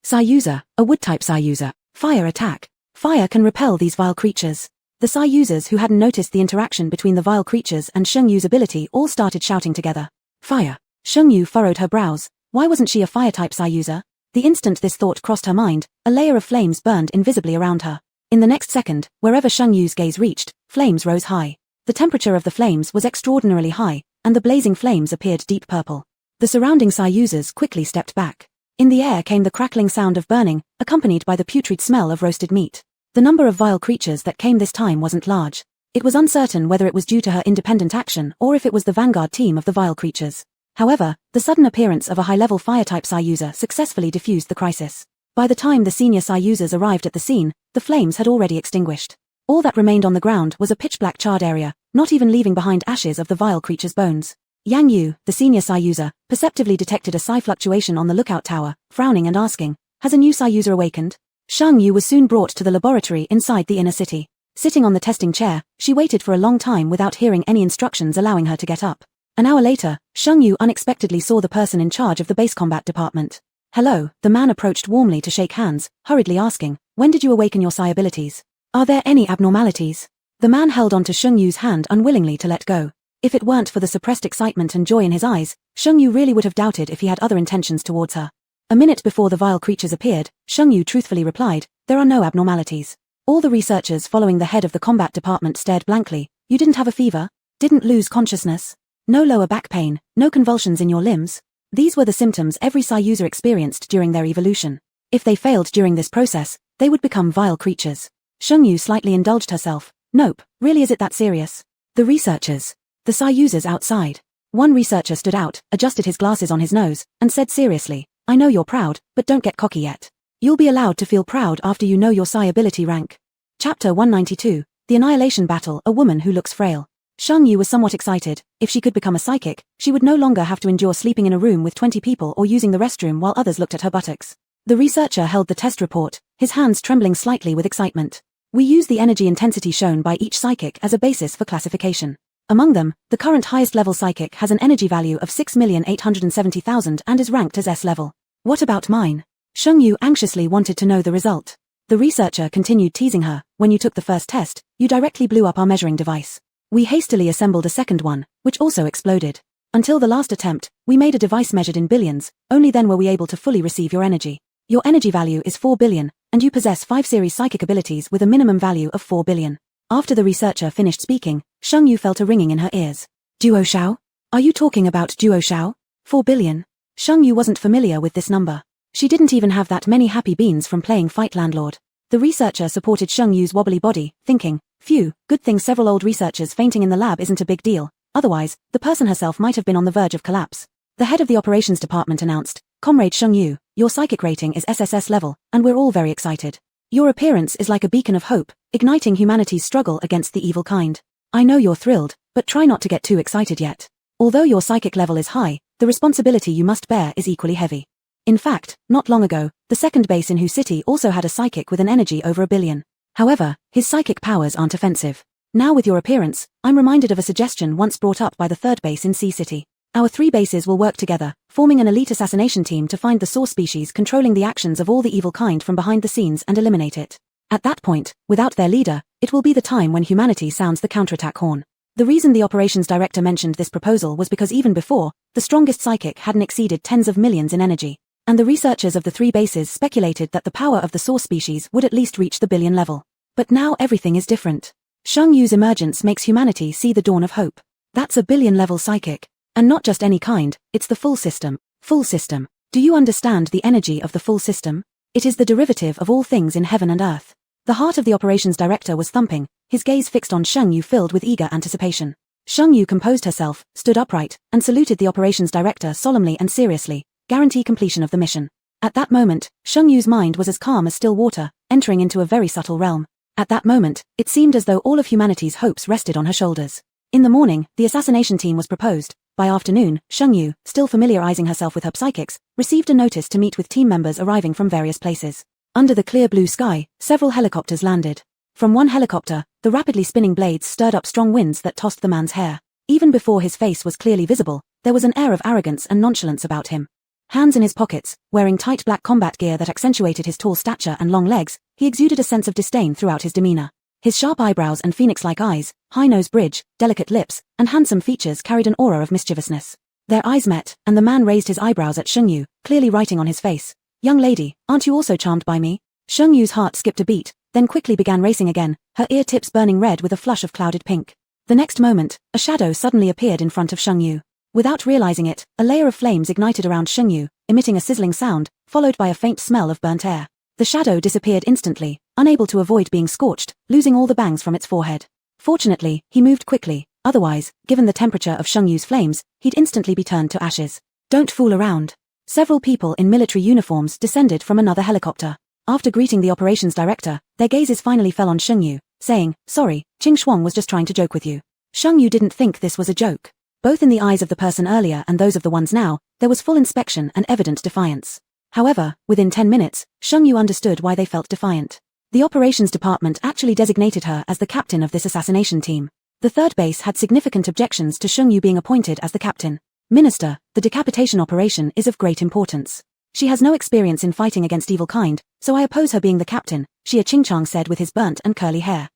Psi user, a wood-type Psi user. Fire attack. Fire can repel these vile creatures. The Psy users who hadn't noticed the interaction between the vile creatures and Sheng Yu's ability all started shouting together. Fire! Sheng Yu furrowed her brows. Why wasn't she a fire-type Psy user? The instant this thought crossed her mind, a layer of flames burned invisibly around her. In the next second, wherever Sheng Yu's gaze reached, flames rose high. The temperature of the flames was extraordinarily high, and the blazing flames appeared deep purple. The surrounding Psy users quickly stepped back. In the air came the crackling sound of burning, accompanied by the putrid smell of roasted meat. The number of vile creatures that came this time wasn't large. It was uncertain whether it was due to her independent action or if it was the vanguard team of the vile creatures. However, the sudden appearance of a high-level fire-type Psy user successfully diffused the crisis. By the time the senior Psy users arrived at the scene, the flames had already extinguished. All that remained on the ground was a pitch-black charred area, not even leaving behind ashes of the vile creature's bones. Yang Yu, the senior Psy user, perceptively detected a Psy fluctuation on the lookout tower, frowning and asking, "Has a new Psy user awakened?" Sheng Yu was soon brought to the laboratory inside the inner city. Sitting on the testing chair, she waited for a long time without hearing any instructions allowing her to get up. An hour later, Sheng Yu unexpectedly saw the person in charge of the base combat department. "Hello," the man approached warmly to shake hands, hurriedly asking, "When did you awaken your Psy abilities? Are there any abnormalities?" The man held onto Sheng Yu's hand unwillingly to let go. If it weren't for the suppressed excitement and joy in his eyes, Sheng Yu really would have doubted if he had other intentions towards her. A minute before the vile creatures appeared, Sheng Yu truthfully replied, "There are no abnormalities." All the researchers following the head of the combat department stared blankly. "You didn't have a fever? Didn't lose consciousness? No lower back pain? No convulsions in your limbs?" These were the symptoms every Psy user experienced during their evolution. If they failed during this process, they would become vile creatures. Sheng Yu slightly indulged herself. "Nope, really is it that serious?" The researchers. The Psy users outside. One researcher stood out, adjusted his glasses on his nose, and said seriously, "I know you're proud, but don't get cocky yet. You'll be allowed to feel proud after you know your Psy ability rank." Chapter 192, The Annihilation Battle, A Woman Who Looks Frail. Sheng Yu was somewhat excited. If she could become a psychic, she would no longer have to endure sleeping in a room with 20 people or using the restroom while others looked at her buttocks. The researcher held the test report, his hands trembling slightly with excitement. "We use the energy intensity shown by each psychic as a basis for classification. Among them, the current highest level psychic has an energy value of 6,870,000 and is ranked as S level. What about mine?" Sheng Yu anxiously wanted to know the result. The researcher continued teasing her. "When you took the first test, you directly blew up our measuring device. We hastily assembled a second one, which also exploded. Until the last attempt, we made a device measured in billions, only then were we able to fully receive your energy. Your energy value is 4 billion, and you possess 5 series psychic abilities with a minimum value of 4 billion. After the researcher finished speaking, Sheng Yu felt a ringing in her ears. "Duo Shao? Are you talking about Duo Shao? 4 billion? Sheng Yu wasn't familiar with this number. She didn't even have that many happy beans from playing Fight Landlord. The researcher supported Sheng Yu's wobbly body, thinking, "Phew, good thing several old researchers fainting in the lab isn't a big deal. Otherwise, the person herself might have been on the verge of collapse." The head of the operations department announced, "Comrade Sheng Yu, your psychic rating is SSS level, and we're all very excited. Your appearance is like a beacon of hope, igniting humanity's struggle against the evil kind. I know you're thrilled, but try not to get too excited yet. Although your psychic level is high, the responsibility you must bear is equally heavy." In fact, not long ago, the second base in Hu City also had a psychic with an energy over 1 billion. However, his psychic powers aren't offensive. Now with your appearance, I'm reminded of a suggestion once brought up by the third base in C City. Our 3 bases will work together, forming an elite assassination team to find the source species controlling the actions of all the evil kind from behind the scenes and eliminate it. At that point, without their leader, it will be the time when humanity sounds the counterattack horn. The reason the operations director mentioned this proposal was because even before, the strongest psychic hadn't exceeded tens of millions in energy, and the researchers of the 3 bases speculated that the power of the source species would at least reach the billion level. But now everything is different. Sheng Yu's emergence makes humanity see the dawn of hope. That's a billion-level psychic. And not just any kind, it's the full system. Full system. Do you understand the energy of the full system? It is the derivative of all things in heaven and earth. The heart of the operations director was thumping, his gaze fixed on Sheng Yu filled with eager anticipation. Sheng Yu composed herself, stood upright, and saluted the operations director solemnly and seriously, guarantee completion of the mission. At that moment, Sheng Yu's mind was as calm as still water, entering into a very subtle realm. At that moment, it seemed as though all of humanity's hopes rested on her shoulders. In the morning, the assassination team was proposed. By afternoon, Sheng Yu, still familiarizing herself with her psychics, received a notice to meet with team members arriving from various places. Under the clear blue sky, several helicopters landed. From one helicopter, the rapidly spinning blades stirred up strong winds that tossed the man's hair. Even before his face was clearly visible, there was an air of arrogance and nonchalance about him. Hands in his pockets, wearing tight black combat gear that accentuated his tall stature and long legs, he exuded a sense of disdain throughout his demeanor. His sharp eyebrows and phoenix-like eyes, high nose bridge, delicate lips, and handsome features carried an aura of mischievousness. Their eyes met, and the man raised his eyebrows at Shengyu, clearly writing on his face. "Young lady, aren't you also charmed by me?" Shengyu's heart skipped a beat, then quickly began racing again, her ear tips burning red with a flush of clouded pink. The next moment, a shadow suddenly appeared in front of Shengyu. Without realizing it, a layer of flames ignited around Shengyu, emitting a sizzling sound, followed by a faint smell of burnt air. The shadow disappeared instantly, unable to avoid being scorched, losing all the bangs from its forehead. Fortunately, he moved quickly, otherwise, given the temperature of Shengyu's flames, he'd instantly be turned to ashes. "Don't fool around." Several people in military uniforms descended from another helicopter. After greeting the operations director, their gazes finally fell on Shengyu, saying, "Sorry, Qing Shuang was just trying to joke with you." Shengyu didn't think this was a joke. Both in the eyes of the person earlier and those of the ones now, there was full inspection and evident defiance. However, within 10 minutes, Shengyu understood why they felt defiant. The operations department actually designated her as the captain of this assassination team. The third base had significant objections to Shengyu being appointed as the captain. "Minister, the decapitation operation is of great importance. She has no experience in fighting against evil kind, so I oppose her being the captain," Xia Qingchang said with his burnt and curly hair.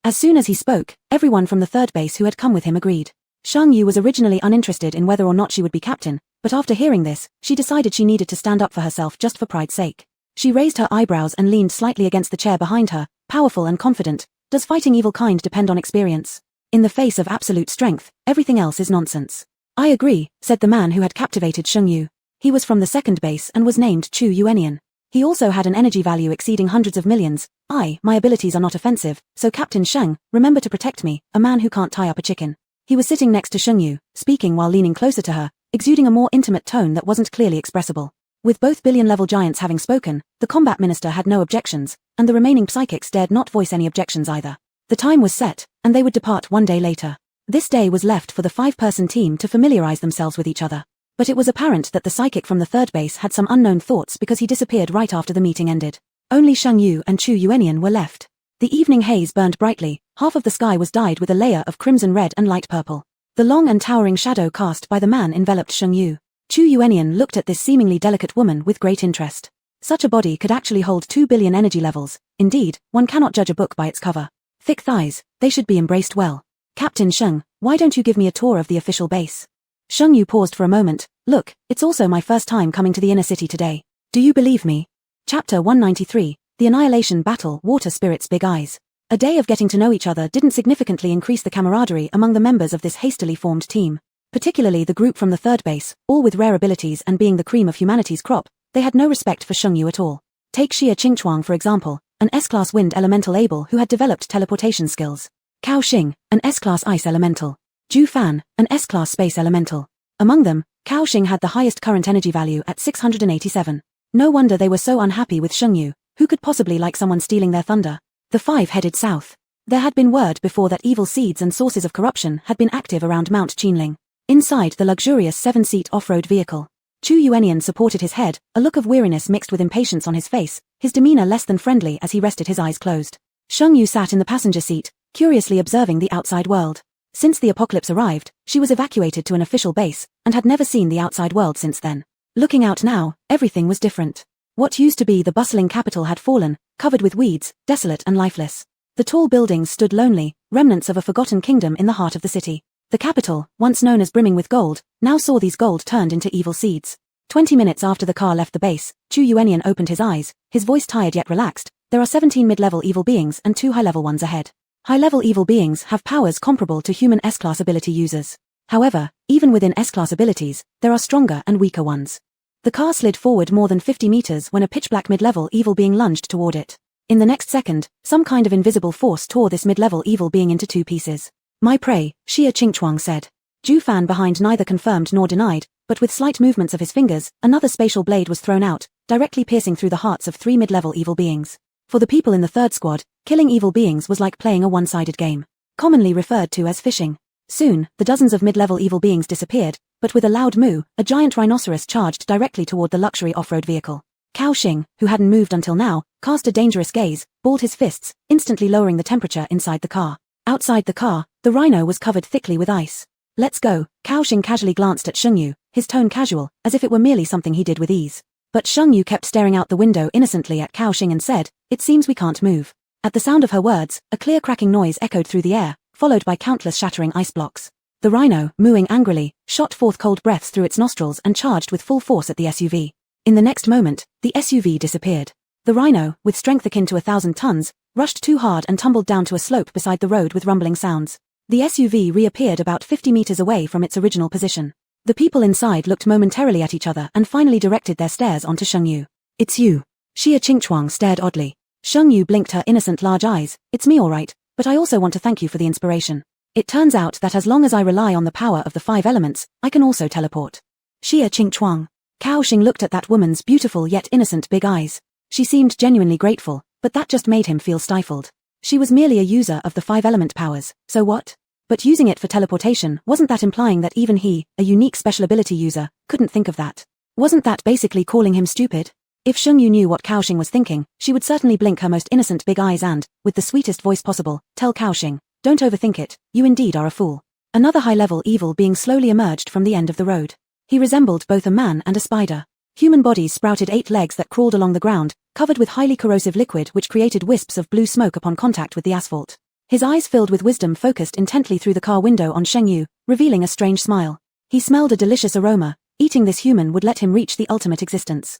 As soon as he spoke, everyone from the third base who had come with him agreed. Shengyu was originally uninterested in whether or not she would be captain, but after hearing this, she decided she needed to stand up for herself just for pride's sake. She raised her eyebrows and leaned slightly against the chair behind her, powerful and confident. "Does fighting evil kind depend on experience? In the face of absolute strength, everything else is nonsense." "I agree," said the man who had captivated Shengyu. He was from the second base and was named Chu Yuenian. He also had an energy value exceeding hundreds of millions. My abilities are not offensive, so Captain Sheng, remember to protect me, a man who can't tie up a chicken." He was sitting next to Shengyu, speaking while leaning closer to her, exuding a more intimate tone that wasn't clearly expressible. With both billion-level giants having spoken, the combat minister had no objections, and the remaining psychics dared not voice any objections either. The time was set, and they would depart one day later. This day was left for the 5-person team to familiarize themselves with each other. But it was apparent that the psychic from the third base had some unknown thoughts because he disappeared right after the meeting ended. Only Shengyu and Chu Yuenian were left. The evening haze burned brightly, half of the sky was dyed with a layer of crimson red and light purple. The long and towering shadow cast by the man enveloped Shengyu. Chu Yuenian looked at this seemingly delicate woman with great interest. Such a body could actually hold 2 billion energy levels. Indeed, one cannot judge a book by its cover. Thick thighs, they should be embraced well. "Captain Sheng, why don't you give me a tour of the official base?" Shengyu paused for a moment. "Look, it's also my first time coming to the inner city today. Do you believe me?" Chapter 193, The Annihilation Battle, Water Spirit's Big Eyes. A day of getting to know each other didn't significantly increase the camaraderie among the members of this hastily formed team. Particularly the group from the third base, all with rare abilities and being the cream of humanity's crop, they had no respect for Shengyu at all. Take Xia Qingchuang for example, an S-class wind elemental able who had developed teleportation skills. Cao Xing, an S-class ice elemental. Ju Fan, an S-class space elemental. Among them, Cao Xing had the highest current energy value at 687. No wonder they were so unhappy with Shengyu. Who could possibly like someone stealing their thunder? The 5 headed south. There had been word before that evil seeds and sources of corruption had been active around Mount Qinling. Inside the luxurious 7-seat off-road vehicle, Chu Yuenian supported his head, a look of weariness mixed with impatience on his face, his demeanor less than friendly as he rested his eyes closed. Shengyu sat in the passenger seat, curiously observing the outside world. Since the apocalypse arrived, she was evacuated to an official base, and had never seen the outside world since then. Looking out now, everything was different. What used to be the bustling capital had fallen, covered with weeds, desolate and lifeless. The tall buildings stood lonely, remnants of a forgotten kingdom in the heart of the city. The capital, once known as brimming with gold, now saw these gold turned into evil seeds. 20 minutes after the car left the base, Chu Yuenian opened his eyes, his voice tired yet relaxed. There are 17 mid-level evil beings and 2 high-level ones ahead. High-level evil beings have powers comparable to human S-class ability users. However, even within S-class abilities, there are stronger and weaker ones. The car slid forward more than 50 meters when a pitch-black mid-level evil being lunged toward it. In the next second, some kind of invisible force tore this mid-level evil being into 2 pieces. "My prey," Xia Qingchuang said. Ju Fan behind neither confirmed nor denied, but with slight movements of his fingers, another spatial blade was thrown out, directly piercing through the hearts of 3 mid-level evil beings. For the people in the third squad, killing evil beings was like playing a one-sided game, commonly referred to as fishing. Soon, the dozens of mid-level evil beings disappeared, but with a loud moo, a giant rhinoceros charged directly toward the luxury off-road vehicle. Cao Xing, who hadn't moved until now, cast a dangerous gaze, balled his fists, instantly lowering the temperature inside the car. Outside the car, the rhino was covered thickly with ice. "Let's go." Cao Xing casually glanced at Shengyu, his tone casual, as if it were merely something he did with ease. But Shengyu kept staring out the window innocently at Cao Xing and said, "It seems we can't move." At the sound of her words, a clear cracking noise echoed through the air, followed by countless shattering ice blocks. The rhino, mooing angrily, shot forth cold breaths through its nostrils and charged with full force at the SUV. In the next moment, the SUV disappeared. The rhino, with strength akin to 1,000 tons, rushed too hard and tumbled down to a slope beside the road with rumbling sounds. The SUV reappeared about 50 meters away from its original position. The people inside looked momentarily at each other and finally directed their stares onto Shengyu. "It's you." Xia Qingchuang stared oddly. Shengyu blinked her innocent large eyes. "It's me all right, but I also want to thank you for the inspiration. It turns out that as long as I rely on the power of the 5 elements, I can also teleport." Xia Qingchuang. Cao Xing looked at that woman's beautiful yet innocent big eyes. She seemed genuinely grateful, but that just made him feel stifled. She was merely a user of the 5 element powers, so what? But using it for teleportation, wasn't that implying that even he, a unique special ability user, couldn't think of that? Wasn't that basically calling him stupid? If Shengyu knew what Cao Xing was thinking, she would certainly blink her most innocent big eyes and, with the sweetest voice possible, tell Cao Xing, "Don't overthink it, you indeed are a fool." Another high-level evil being slowly emerged from the end of the road. He resembled both a man and a spider. Human bodies sprouted 8 legs that crawled along the ground, covered with highly corrosive liquid which created wisps of blue smoke upon contact with the asphalt. His eyes filled with wisdom focused intently through the car window on Shengyu, revealing a strange smile. He smelled a delicious aroma. Eating this human would let him reach the ultimate existence.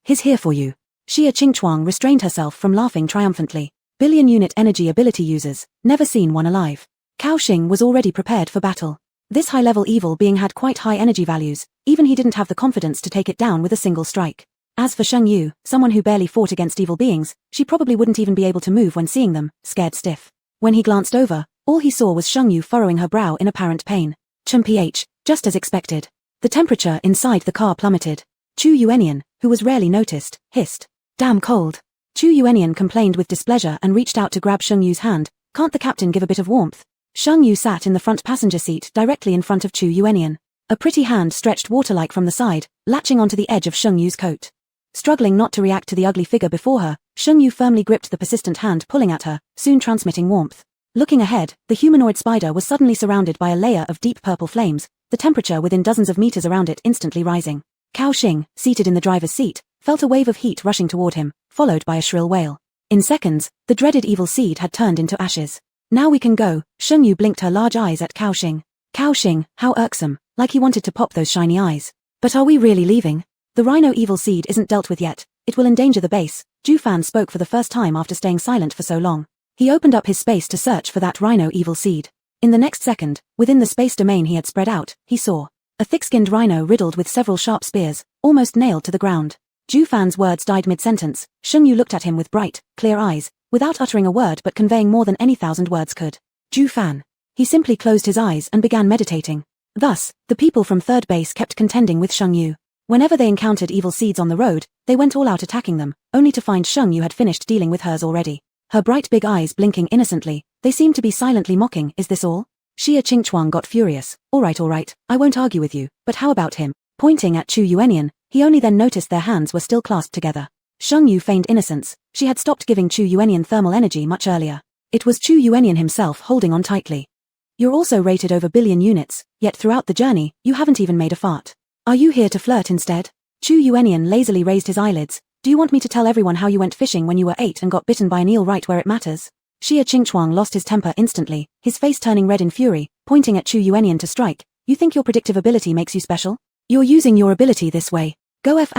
He's here for you." Xia Qingchuang restrained herself from laughing triumphantly. Billion-unit energy ability users, never seen one alive. Cao Xing was already prepared for battle. This high-level evil being had quite high energy values, even he didn't have the confidence to take it down with a single strike. As for Shengyu, someone who barely fought against evil beings, she probably wouldn't even be able to move when seeing them, scared stiff. When he glanced over, all he saw was Shengyu furrowing her brow in apparent pain. Chum-ph, just as expected. The temperature inside the car plummeted. Chu Yuenian, who was rarely noticed, hissed. "Damn cold." Chu Yuenian complained with displeasure and reached out to grab Shengyu's hand. "Can't the captain give a bit of warmth?" Shengyu sat in the front passenger seat directly in front of Chu Yuenian. A pretty hand stretched water-like from the side, latching onto the edge of Shengyu's coat. Struggling not to react to the ugly figure before her, Shengyu firmly gripped the persistent hand pulling at her, soon transmitting warmth. Looking ahead, the humanoid spider was suddenly surrounded by a layer of deep purple flames, the temperature within dozens of meters around it instantly rising. Cao Xing, seated in the driver's seat, felt a wave of heat rushing toward him, followed by a shrill wail. In seconds, the dreaded evil seed had turned into ashes. "Now we can go," Shengyu blinked her large eyes at Cao Xing. Cao Xing, how irksome, like he wanted to pop those shiny eyes. "But are we really leaving? The rhino evil seed isn't dealt with yet. It will endanger the base." Ju Fan spoke for the first time after staying silent for so long. He opened up his space to search for that rhino evil seed. In the next second, within the space domain he had spread out, he saw a thick-skinned rhino riddled with several sharp spears, almost nailed to the ground. Ju Fan's words died mid-sentence. Shengyu looked at him with bright, clear eyes, without uttering a word but conveying more than any 1,000 words could. Ju Fan. He simply closed his eyes and began meditating. Thus, the people from third base kept contending with Shengyu. Whenever they encountered evil seeds on the road, they went all out attacking them, only to find Shengyu had finished dealing with hers already. Her bright big eyes blinking innocently, they seemed to be silently mocking. "Is this all?" Xia Qingchuang got furious. All right, I won't argue with you, but how about him?" Pointing at Chu Yuenian, he only then noticed their hands were still clasped together. Shengyu feigned innocence. She had stopped giving Chu Yuenian thermal energy much earlier. It was Chu Yuenian himself holding on tightly. "You're also rated over billion units, yet throughout the journey, you haven't even made a fart. Are you here to flirt instead?" Chu Yuenian lazily raised his eyelids. "Do you want me to tell everyone how you went fishing when you were 8 and got bitten by an eel right where it matters?" Xia Qingchuang lost his temper instantly, his face turning red in fury, pointing at Chu Yuenian to strike. "You think your predictive ability makes you special? You're using your ability this way. Go F***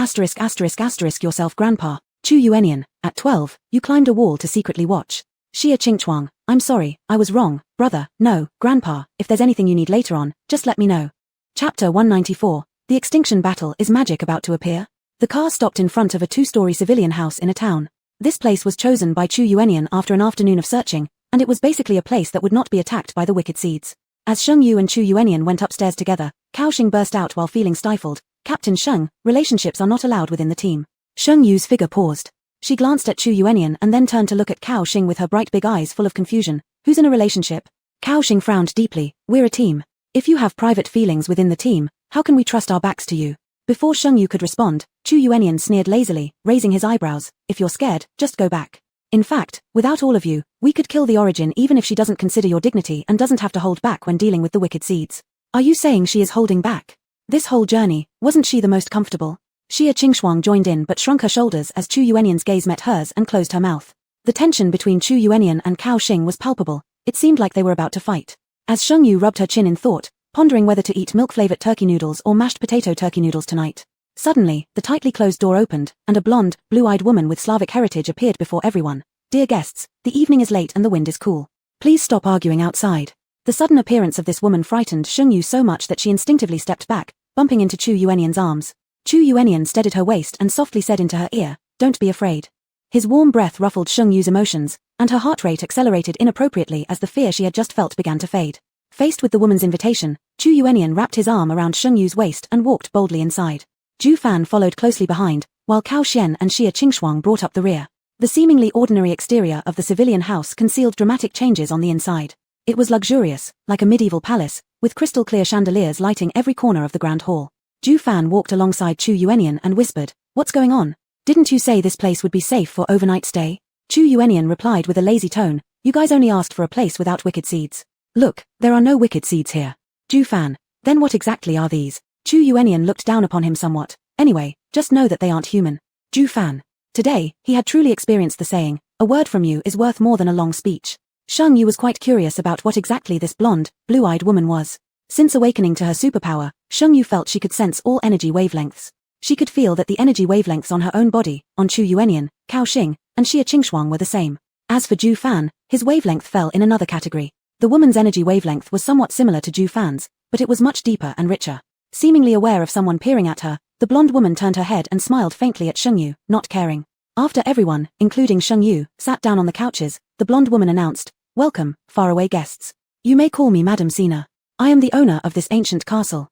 yourself, grandpa." Chu Yuenian, at 12, you climbed a wall to secretly watch. Xia Qingchuang, "I'm sorry, I was wrong, brother." "No, grandpa, if there's anything you need later on, just let me know." Chapter 194, The Extinction Battle. Is magic about to appear? The car stopped in front of a 2-story civilian house in a town. This place was chosen by Chu Yuenian after an afternoon of searching, and it was basically a place that would not be attacked by the wicked seeds. As Shengyu and Chu Yuenian went upstairs together, Cao Xing burst out while feeling stifled. "Captain Sheng, relationships are not allowed within the team." Shengyu's figure paused. She glanced at Chu Yuenian and then turned to look at Cao Xing with her bright big eyes full of confusion. "Who's in a relationship?" Cao Xing frowned deeply. "We're a team. If you have private feelings within the team, how can we trust our backs to you?" Before Shengyu could respond, Chu Yuenian sneered lazily, raising his eyebrows. "If you're scared, just go back. In fact, without all of you, we could kill the Origin even if she doesn't consider your dignity and doesn't have to hold back when dealing with the wicked seeds." "Are you saying she is holding back? This whole journey, wasn't she the most comfortable?" Xia Qingchuang joined in but shrunk her shoulders as Chu Yuenian's gaze met hers and closed her mouth. The tension between Chu Yuenian and Cao Xing was palpable. It seemed like they were about to fight. As Sheng Yu rubbed her chin in thought, pondering whether to eat milk-flavored turkey noodles or mashed potato turkey noodles tonight. Suddenly, the tightly closed door opened, and a blonde, blue-eyed woman with Slavic heritage appeared before everyone. "Dear guests, the evening is late and the wind is cool. Please stop arguing outside." The sudden appearance of this woman frightened Sheng Yu so much that she instinctively stepped back, bumping into Chu Yuenian's arms. Chu Yuenian steadied her waist and softly said into her ear, "Don't be afraid." His warm breath ruffled Sheng Yu's emotions, and her heart rate accelerated inappropriately as the fear she had just felt began to fade. Faced with the woman's invitation, Chu Yuenian wrapped his arm around Sheng Yu's waist and walked boldly inside. Ju Fan followed closely behind, while Cao Xian and Xia Qingshuang brought up the rear. The seemingly ordinary exterior of the civilian house concealed dramatic changes on the inside. It was luxurious, like a medieval palace, with crystal-clear chandeliers lighting every corner of the grand hall. Ju Fan walked alongside Chu Yuenian and whispered, "What's going on? Didn't you say this place would be safe for overnight stay?" Chu Yuenian replied with a lazy tone, "You guys only asked for a place without wicked seeds." "Look, there are no wicked seeds here." Ju Fan, "Then what exactly are these?" Chu Yuenian looked down upon him somewhat. "Anyway, just know that they aren't human." Ju Fan. Today, he had truly experienced the saying, "A word from you is worth more than a long speech." Sheng Yu was quite curious about what exactly this blonde, blue-eyed woman was. Since awakening to her superpower, Sheng Yu felt she could sense all energy wavelengths. She could feel that the energy wavelengths on her own body, on Chu Yuenian, Cao Xing, and Xia Qingshuang were the same. As for Ju Fan, his wavelength fell in another category. The woman's energy wavelength was somewhat similar to Ju Fan's, but it was much deeper and richer. Seemingly aware of someone peering at her, the blonde woman turned her head and smiled faintly at Sheng Yu, not caring. After everyone, including Sheng Yu, sat down on the couches, the blonde woman announced, "Welcome, faraway guests. You may call me Madam Sina. I am the owner of this ancient castle.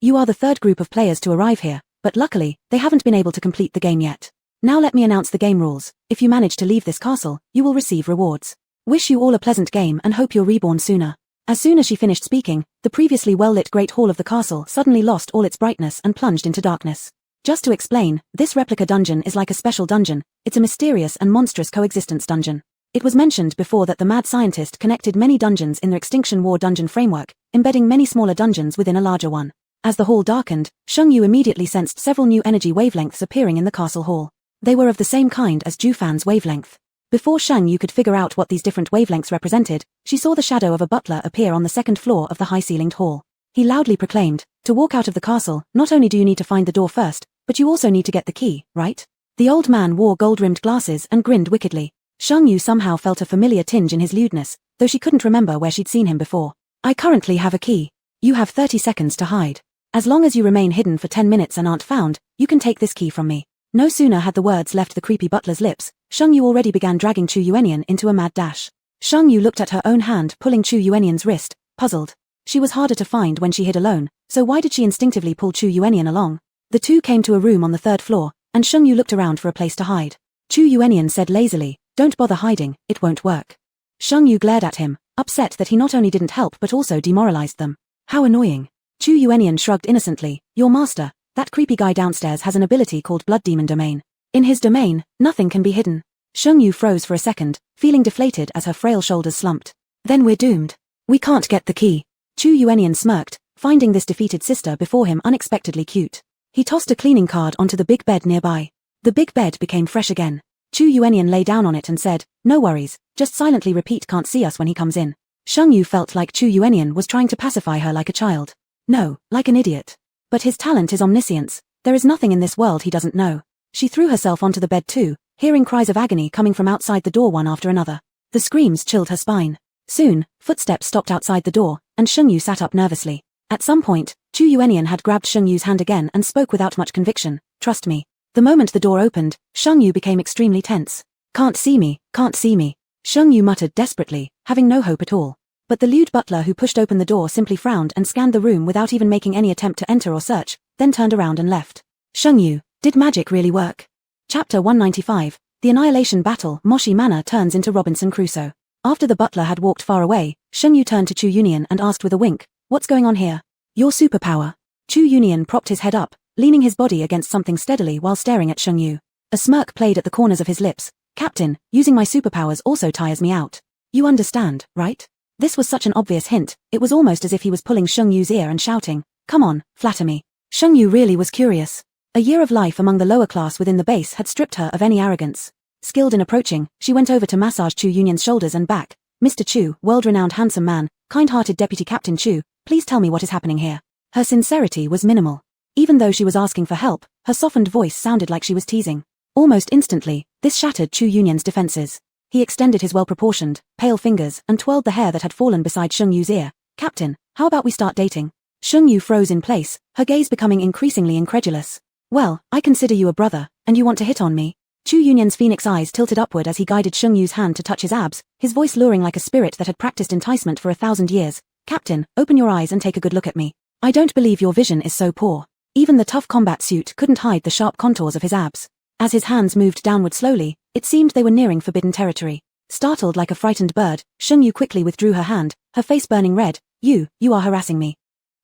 You are the third group of players to arrive here, but luckily, they haven't been able to complete the game yet. Now let me announce the game rules. If you manage to leave this castle, you will receive rewards. Wish you all a pleasant game and hope you're reborn sooner." As soon as she finished speaking, the previously well-lit great hall of the castle suddenly lost all its brightness and plunged into darkness. Just to explain, this replica dungeon is like a special dungeon. It's a mysterious and monstrous coexistence dungeon. It was mentioned before that the mad scientist connected many dungeons in the Extinction War dungeon framework, embedding many smaller dungeons within a larger one. As the hall darkened, Sheng Yu immediately sensed several new energy wavelengths appearing in the castle hall. They were of the same kind as Ju Fan's wavelength. Before Sheng Yu could figure out what these different wavelengths represented, she saw the shadow of a butler appear on the second floor of the high-ceilinged hall. He loudly proclaimed, "To walk out of the castle, not only do you need to find the door first, but you also need to get the key, right?" The old man wore gold-rimmed glasses and grinned wickedly. Sheng Yu somehow felt a familiar tinge in his lewdness, though she couldn't remember where she'd seen him before. "I currently have a key. You have 30 seconds to hide. As long as you remain hidden for 10 minutes and aren't found, you can take this key from me." No sooner had the words left the creepy butler's lips, Sheng Yu already began dragging Chu Yuenian into a mad dash. Sheng Yu looked at her own hand pulling Chu Yuenian's wrist, puzzled. She was harder to find when she hid alone, so why did she instinctively pull Chu Yuenian along? The two came to a room on the third floor, and Sheng Yu looked around for a place to hide. Chu Yuenian said lazily, "Don't bother hiding, it won't work." Sheng Yu glared at him, upset that he not only didn't help but also demoralized them. How annoying. Chu Yuenian shrugged innocently, "Your master, that creepy guy downstairs has an ability called Blood Demon Domain. In his domain, nothing can be hidden." Sheng Yu froze for a second, feeling deflated as her frail shoulders slumped. "Then we're doomed. We can't get the key." Chu Yuenian smirked, finding this defeated sister before him unexpectedly cute. He tossed a cleaning card onto the big bed nearby. The big bed became fresh again. Chu Yuenian lay down on it and said, "No worries, just silently repeat 'can't see us' when he comes in." Sheng Yu felt like Chu Yuenian was trying to pacify her like a child. No, like an idiot. But his talent is omniscience. There is nothing in this world he doesn't know. She threw herself onto the bed too, hearing cries of agony coming from outside the door one after another. The screams chilled her spine. Soon, footsteps stopped outside the door, and Sheng Yu sat up nervously. At some point, Chu Yuenian had grabbed Sheng Yu's hand again and spoke without much conviction, "Trust me." The moment the door opened, Sheng Yu became extremely tense. "Can't see me, can't see me." Sheng Yu muttered desperately, having no hope at all. But the lewd butler who pushed open the door simply frowned and scanned the room without even making any attempt to enter or search, then turned around and left. Sheng Yu, did magic really work? Chapter 195, The Annihilation Battle. Moshi Manor turns into Robinson Crusoe. After the butler had walked far away, Sheng Yu turned to Chu Yuenian and asked with a wink, "What's going on here?" "Your superpower." Chu Yuenian propped his head up, leaning his body against something steadily while staring at Sheng Yu. A smirk played at the corners of his lips. "Captain, using my superpowers also tires me out. You understand, right?" This was such an obvious hint, it was almost as if he was pulling Sheng Yu's ear and shouting, "Come on, flatter me." Sheng Yu really was curious. A year of life among the lower class within the base had stripped her of any arrogance. Skilled in approaching, she went over to massage Chu Yunyan's shoulders and back. Mr. Chu, world-renowned handsome man, kind-hearted Deputy Captain Chu, please tell me what is happening here. Her sincerity was minimal. Even though she was asking for help, her softened voice sounded like she was teasing. Almost instantly, this shattered Chu Yunyan's defenses. He extended his well-proportioned, pale fingers and twirled the hair that had fallen beside Sheng Yu's ear. Captain, how about we start dating? Sheng Yu froze in place, her gaze becoming increasingly incredulous. Well, I consider you a brother, and you want to hit on me? Chu Yunyan's phoenix eyes tilted upward as he guided Sheng Yu's hand to touch his abs, his voice luring like a spirit that had practiced enticement for 1,000 years. Captain, open your eyes and take a good look at me. I don't believe your vision is so poor. Even the tough combat suit couldn't hide the sharp contours of his abs. As his hands moved downward slowly, it seemed they were nearing forbidden territory. Startled like a frightened bird, Sheng Yu quickly withdrew her hand, her face burning red. You are harassing me.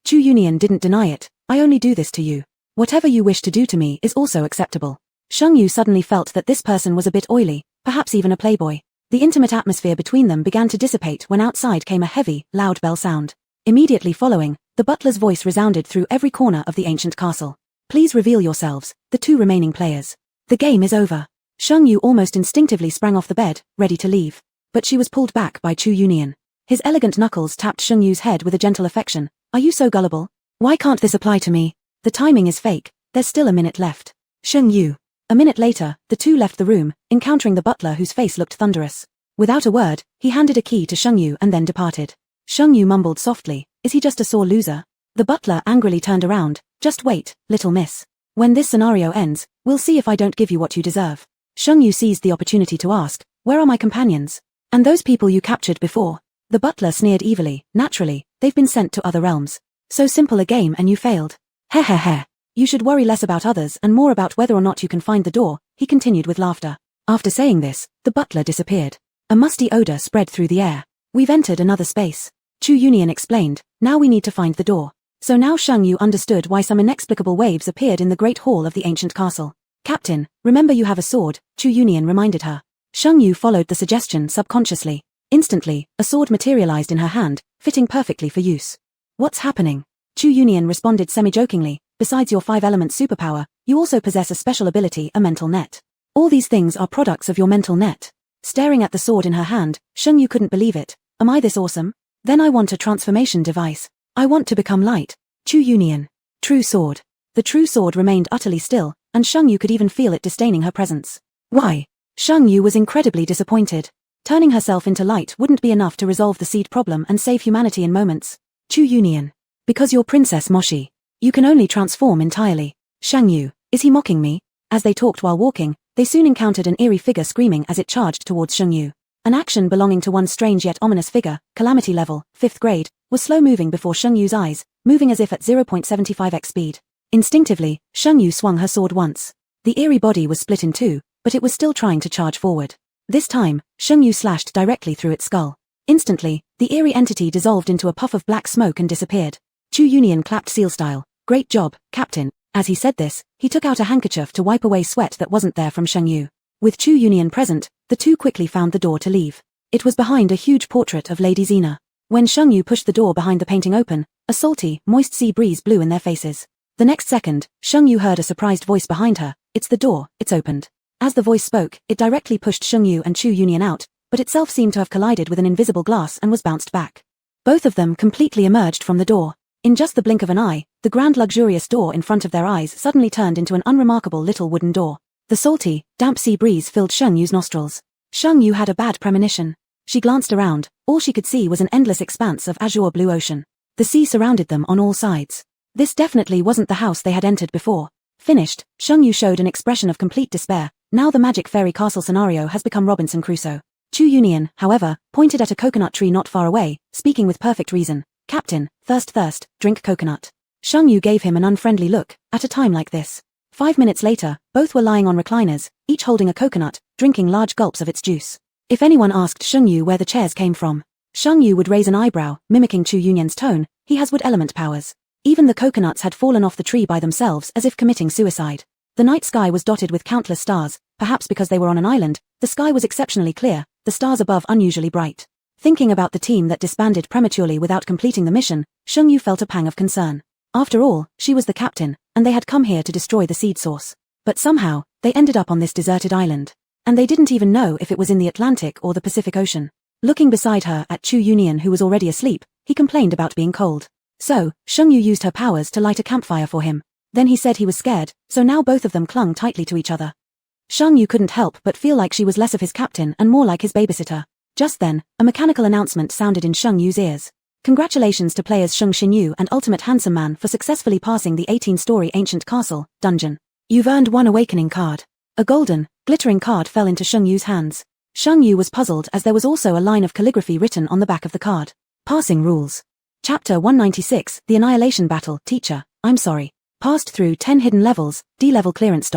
Chu Yunyan didn't deny it. I only do this to you. Whatever you wish to do to me is also acceptable. Sheng Yu suddenly felt that this person was a bit oily, perhaps even a playboy. The intimate atmosphere between them began to dissipate when outside came a heavy, loud bell sound. Immediately following, the butler's voice resounded through every corner of the ancient castle. Please reveal yourselves, the two remaining players. The game is over. Sheng Yu almost instinctively sprang off the bed, ready to leave. But she was pulled back by Chu Yunyan. His elegant knuckles tapped Sheng Yu's head with a gentle affection. Are you so gullible? Why can't this apply to me? The timing is fake. There's still a minute left. Sheng Yu. A minute later, the two left the room, encountering the butler whose face looked thunderous. Without a word, he handed a key to Sheng Yu and then departed. Sheng Yu mumbled softly, is he just a sore loser? The butler angrily turned around. Just wait, little miss. When this scenario ends, we'll see if I don't give you what you deserve. Sheng Yu seized the opportunity to ask, where are my companions? And those people you captured before? The butler sneered evilly. Naturally, they've been sent to other realms. So simple a game and you failed. Heh heh heh. You should worry less about others and more about whether or not you can find the door, he continued with laughter. After saying this, the butler disappeared. A musty odor spread through the air. We've entered another space. Chu Yunyan explained, now we need to find the door. So now Sheng Yu understood why some inexplicable waves appeared in the great hall of the ancient castle. Captain, remember you have a sword, Chu Yunyan reminded her. Sheng Yu followed the suggestion subconsciously. Instantly, a sword materialized in her hand, fitting perfectly for use. What's happening? Chu Yunyan responded semi-jokingly, besides your 5-element superpower, you also possess a special ability, a mental net. All these things are products of your mental net. Staring at the sword in her hand, Sheng Yu couldn't believe it. Am I this awesome? Then I want a transformation device. I want to become light. Chu Yunyan. True sword. The true sword remained utterly still, and Sheng Yu could even feel it disdaining her presence. Why? Sheng Yu was incredibly disappointed. Turning herself into light wouldn't be enough to resolve the seed problem and save humanity in moments. Chu Yunyan. Because you're Princess Moshi. You can only transform entirely. Sheng Yu, is he mocking me? As they talked while walking, they soon encountered an eerie figure screaming as it charged towards Sheng Yu. An action belonging to one strange yet ominous figure, calamity level, 5th grade, was slow-moving before Sheng Yu's eyes, moving as if at 0.75x speed. Instinctively, Sheng Yu swung her sword once. The eerie body was split in two, but it was still trying to charge forward. This time, Sheng Yu slashed directly through its skull. Instantly, the eerie entity dissolved into a puff of black smoke and disappeared. Chu Yunyan clapped seal style. Great job, Captain. As he said this, he took out a handkerchief to wipe away sweat that wasn't there from Sheng Yu. With Chu Yunyan present, the two quickly found the door to leave. It was behind a huge portrait of Lady Xena. When Sheng Yu pushed the door behind the painting open, a salty, moist sea breeze blew in their faces. The next second, Sheng Yu heard a surprised voice behind her. It's the door, it's opened. As the voice spoke, it directly pushed Sheng Yu and Chu Yunyan out, but itself seemed to have collided with an invisible glass and was bounced back. Both of them completely emerged from the door. In just the blink of an eye, the grand luxurious door in front of their eyes suddenly turned into an unremarkable little wooden door. The salty, damp sea breeze filled Sheng Yu's nostrils. Sheng Yu had a bad premonition. She glanced around. All she could see was an endless expanse of azure blue ocean. The sea surrounded them on all sides. This definitely wasn't the house they had entered before. Finished, Sheng Yu showed an expression of complete despair. Now the magic fairy castle scenario has become Robinson Crusoe. Chu Yunyan, however, pointed at a coconut tree not far away, speaking with perfect reason. Captain, thirst, drink coconut. Sheng Yu gave him an unfriendly look. At a time like this. 5 minutes later, both were lying on recliners, each holding a coconut, drinking large gulps of its juice. If anyone asked Sheng Yu where the chairs came from, Sheng Yu would raise an eyebrow, mimicking Chu Yunyan's tone. He has wood element powers. Even the coconuts had fallen off the tree by themselves as if committing suicide. The night sky was dotted with countless stars. Perhaps because they were on an island, the sky was exceptionally clear, the stars above unusually bright. Thinking about the team that disbanded prematurely without completing the mission, Sheng Yu felt a pang of concern. After all, she was the captain, and they had come here to destroy the seed source. But somehow, they ended up on this deserted island. And they didn't even know if it was in the Atlantic or the Pacific Ocean. Looking beside her at Chu Union, who was already asleep, he complained about being cold. So, Shengyu used her powers to light a campfire for him. Then he said he was scared, so now both of them clung tightly to each other. Shengyu couldn't help but feel like she was less of his captain and more like his babysitter. Just then, a mechanical announcement sounded in Shengyu's ears. Congratulations to players Sheng Xinyu and Ultimate Handsome Man for successfully passing the 18-story Ancient Castle dungeon. You've earned one awakening card. A golden, glittering card fell into Shengyu's hands. Shengyu was puzzled as there was also a line of calligraphy written on the back of the card. Passing rules. Chapter 196, The Annihilation Battle. Teacher, I'm sorry. Passed through 10 hidden levels, D-level clearance.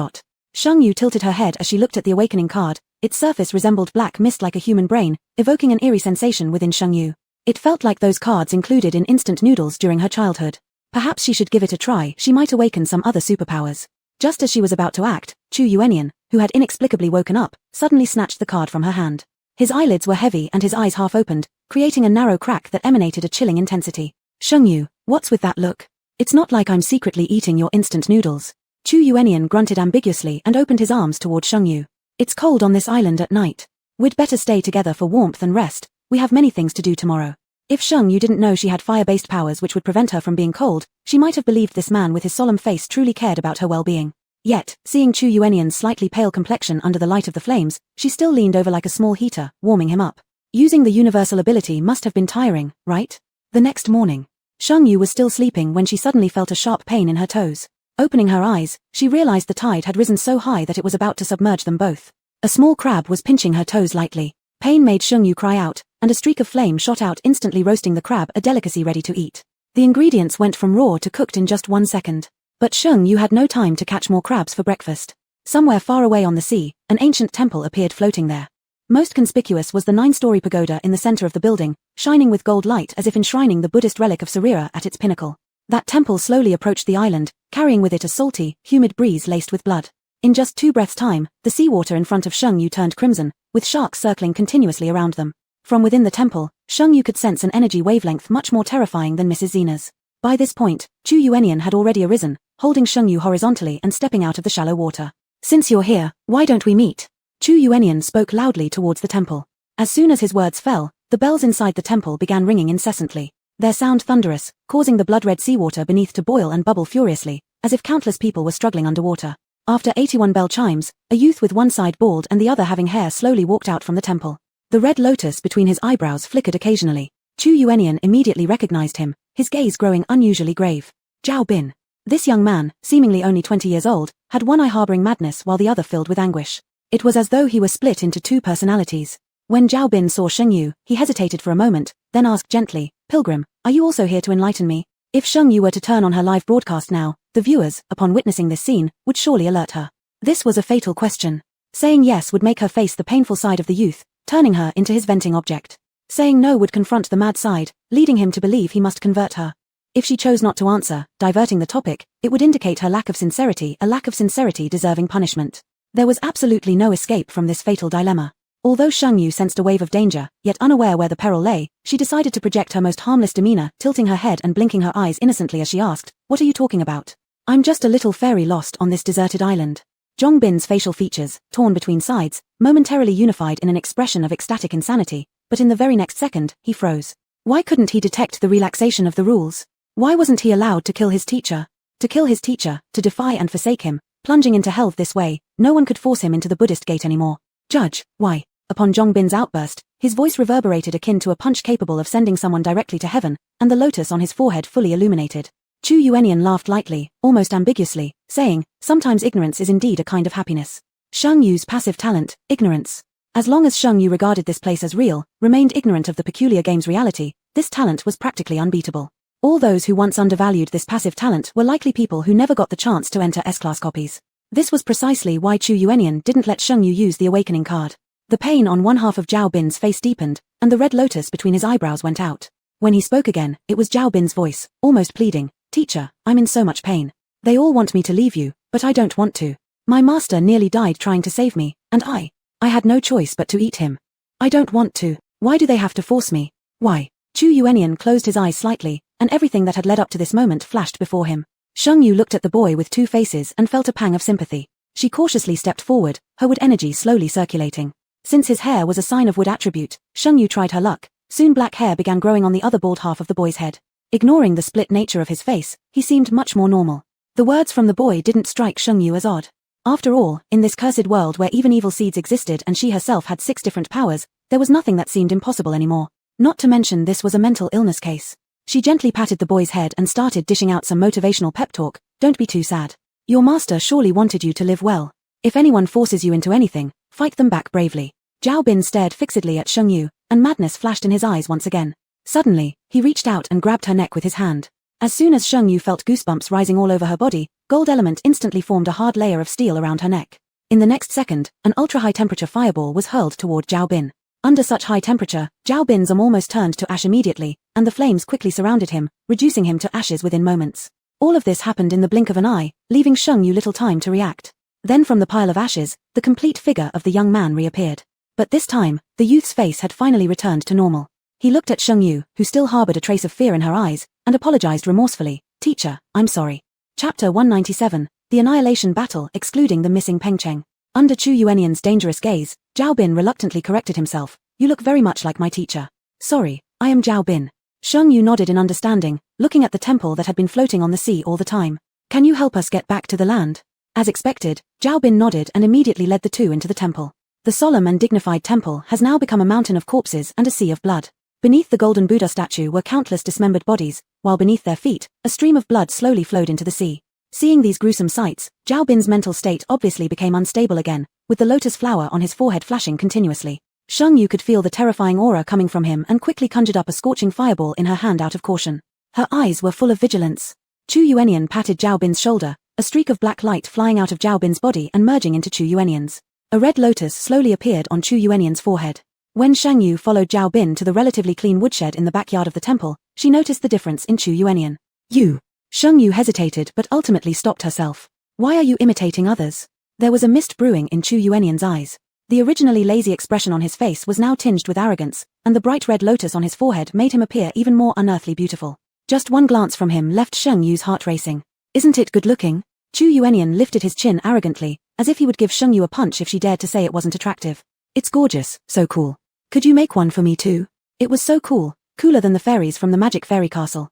Shengyu tilted her head as she looked at the awakening card. Its surface resembled black mist like a human brain, evoking an eerie sensation within Shengyu. It felt like those cards included in instant noodles during her childhood. Perhaps she should give it a try, she might awaken some other superpowers. Just as she was about to act, Chu Yuanian, who had inexplicably woken up, suddenly snatched the card from her hand. His eyelids were heavy and his eyes half opened, creating a narrow crack that emanated a chilling intensity. Shengyu, what's with that look? It's not like I'm secretly eating your instant noodles. Chu Yuanian grunted ambiguously and opened his arms toward Shengyu. It's cold on this island at night. We'd better stay together for warmth and rest. We have many things to do tomorrow. If Shengyu didn't know she had fire-based powers which would prevent her from being cold, she might have believed this man with his solemn face truly cared about her well-being. Yet, seeing Chu Yuanian's slightly pale complexion under the light of the flames, she still leaned over like a small heater, warming him up. Using the universal ability must have been tiring, right? The next morning, Shengyu was still sleeping when she suddenly felt a sharp pain in her toes. Opening her eyes, she realized the tide had risen so high that it was about to submerge them both. A small crab was pinching her toes lightly. Pain made Shengyu cry out, and a streak of flame shot out, instantly roasting the crab, a delicacy ready to eat. The ingredients went from raw to cooked in just 1 second. But Shengyu had no time to catch more crabs for breakfast. Somewhere far away on the sea, an ancient temple appeared floating there. Most conspicuous was the 9-story pagoda in the center of the building, shining with gold light as if enshrining the Buddhist relic of Sarira at its pinnacle. That temple slowly approached the island, carrying with it a salty, humid breeze laced with blood. In just 2 breaths' time, the seawater in front of Shengyu turned crimson, with sharks circling continuously around them. From within the temple, Shengyu could sense an energy wavelength much more terrifying than Mrs. Zena's. By this point, Chu Yuanian had already arisen, holding Shengyu horizontally and stepping out of the shallow water. Since you're here, why don't we meet? Chu Yuanian spoke loudly towards the temple. As soon as his words fell, the bells inside the temple began ringing incessantly. Their sound thunderous, causing the blood-red seawater beneath to boil and bubble furiously, as if countless people were struggling underwater. After 81 bell chimes, a youth with one side bald and the other having hair slowly walked out from the temple. The red lotus between his eyebrows flickered occasionally. Chu Yuanian immediately recognized him, his gaze growing unusually grave. Zhao Bin. This young man, seemingly only 20 years old, had one eye harboring madness while the other filled with anguish. It was as though he were split into 2 personalities. When Zhao Bin saw Shengyu, he hesitated for a moment, then asked gently, "Pilgrim, are you also here to enlighten me?" If Shengyu were to turn on her live broadcast now, the viewers, upon witnessing this scene, would surely alert her. This was a fatal question. Saying yes would make her face the painful side of the youth, turning her into his venting object. Saying no would confront the mad side, leading him to believe he must convert her. If she chose not to answer, diverting the topic, it would indicate her lack of sincerity, a lack of sincerity deserving punishment. There was absolutely no escape from this fatal dilemma. Although Shengyu sensed a wave of danger, yet unaware where the peril lay, she decided to project her most harmless demeanor, tilting her head and blinking her eyes innocently as she asked, "What are you talking about?" "I'm just a little fairy lost on this deserted island." Zhong Bin's facial features, torn between sides, momentarily unified in an expression of ecstatic insanity, but in the very next second, he froze. Why couldn't he detect the relaxation of the rules? Why wasn't he allowed to kill his teacher? To kill his teacher, to defy and forsake him, plunging into hell this way, no one could force him into the Buddhist gate anymore. "Judge, why?" Upon Zhong Bin's outburst, his voice reverberated akin to a punch capable of sending someone directly to heaven, and the lotus on his forehead fully illuminated. Chu Yuanian laughed lightly, almost ambiguously, saying, "Sometimes ignorance is indeed a kind of happiness." Shengyu's passive talent, ignorance. As long as Shengyu regarded this place as real, remained ignorant of the peculiar game's reality, this talent was practically unbeatable. All those who once undervalued this passive talent were likely people who never got the chance to enter S-class copies. This was precisely why Chu Yuanian didn't let Shengyu use the awakening card. The pain on one half of Zhao Bin's face deepened, and the red lotus between his eyebrows went out. When he spoke again, it was Zhao Bin's voice, almost pleading, "Teacher, I'm in so much pain. They all want me to leave you, but I don't want to. My master nearly died trying to save me, and I had no choice but to eat him. I don't want to. Why do they have to force me? Why?" Chu Yuanian closed his eyes slightly, and everything that had led up to this moment flashed before him. Shengyu looked at the boy with 2 faces and felt a pang of sympathy. She cautiously stepped forward, her wood energy slowly circulating. Since his hair was a sign of wood attribute, Shengyu tried her luck. Soon black hair began growing on the other bald half of the boy's head. Ignoring the split nature of his face, he seemed much more normal. The words from the boy didn't strike Shengyu as odd. After all, in this cursed world where even evil seeds existed and she herself had 6 different powers, there was nothing that seemed impossible anymore. Not to mention this was a mental illness case. She gently patted the boy's head and started dishing out some motivational pep talk. Don't be too sad. Your master surely wanted you to live well. If anyone forces you into anything, fight them back bravely. Zhao Bin stared fixedly at Shengyu, and madness flashed in his eyes once again. Suddenly, he reached out and grabbed her neck with his hand. As soon as Shengyu felt goosebumps rising all over her body, Gold Element instantly formed a hard layer of steel around her neck. In the next second, an ultra-high temperature fireball was hurled toward Zhao Bin. Under such high temperature, Zhao Bin's arm almost turned to ash immediately, and the flames quickly surrounded him, reducing him to ashes within moments. All of this happened in the blink of an eye, leaving Shengyu little time to react. Then from the pile of ashes, the complete figure of the young man reappeared. But this time, the youth's face had finally returned to normal. He looked at Shengyu, who still harbored a trace of fear in her eyes, and apologized remorsefully. Teacher, I'm sorry. Chapter 197, The Annihilation Battle excluding the missing Pengcheng. Under Chu Yuanian's dangerous gaze, Zhao Bin reluctantly corrected himself. You look very much like my teacher. Sorry, I am Zhao Bin. Shengyu nodded in understanding, looking at the temple that had been floating on the sea all the time. Can you help us get back to the land? As expected, Zhao Bin nodded and immediately led the two into the temple. The solemn and dignified temple has now become a mountain of corpses and a sea of blood. Beneath the golden Buddha statue were countless dismembered bodies, while beneath their feet, a stream of blood slowly flowed into the sea. Seeing these gruesome sights, Zhao Bin's mental state obviously became unstable again, with the lotus flower on his forehead flashing continuously. Shengyu could feel the terrifying aura coming from him and quickly conjured up a scorching fireball in her hand out of caution. Her eyes were full of vigilance. Chu Yuanian patted Zhao Bin's shoulder, a streak of black light flying out of Zhao Bin's body and merging into Chu Yuanian's. A red lotus slowly appeared on Chu Yuanian's forehead. When Shengyu followed Zhao Bin to the relatively clean woodshed in the backyard of the temple, she noticed the difference in Chu Yuanian. You. Shengyu hesitated but ultimately stopped herself. Why are you imitating others? There was a mist brewing in Chu Yuanian's eyes. The originally lazy expression on his face was now tinged with arrogance, and the bright red lotus on his forehead made him appear even more unearthly beautiful. Just one glance from him left Shengyu's heart racing. Isn't it good looking? Chu Yuanian lifted his chin arrogantly, as if he would give Shengyu a punch if she dared to say it wasn't attractive. It's gorgeous, so cool. Could you make one for me too? It was so cool, cooler than the fairies from the magic fairy castle.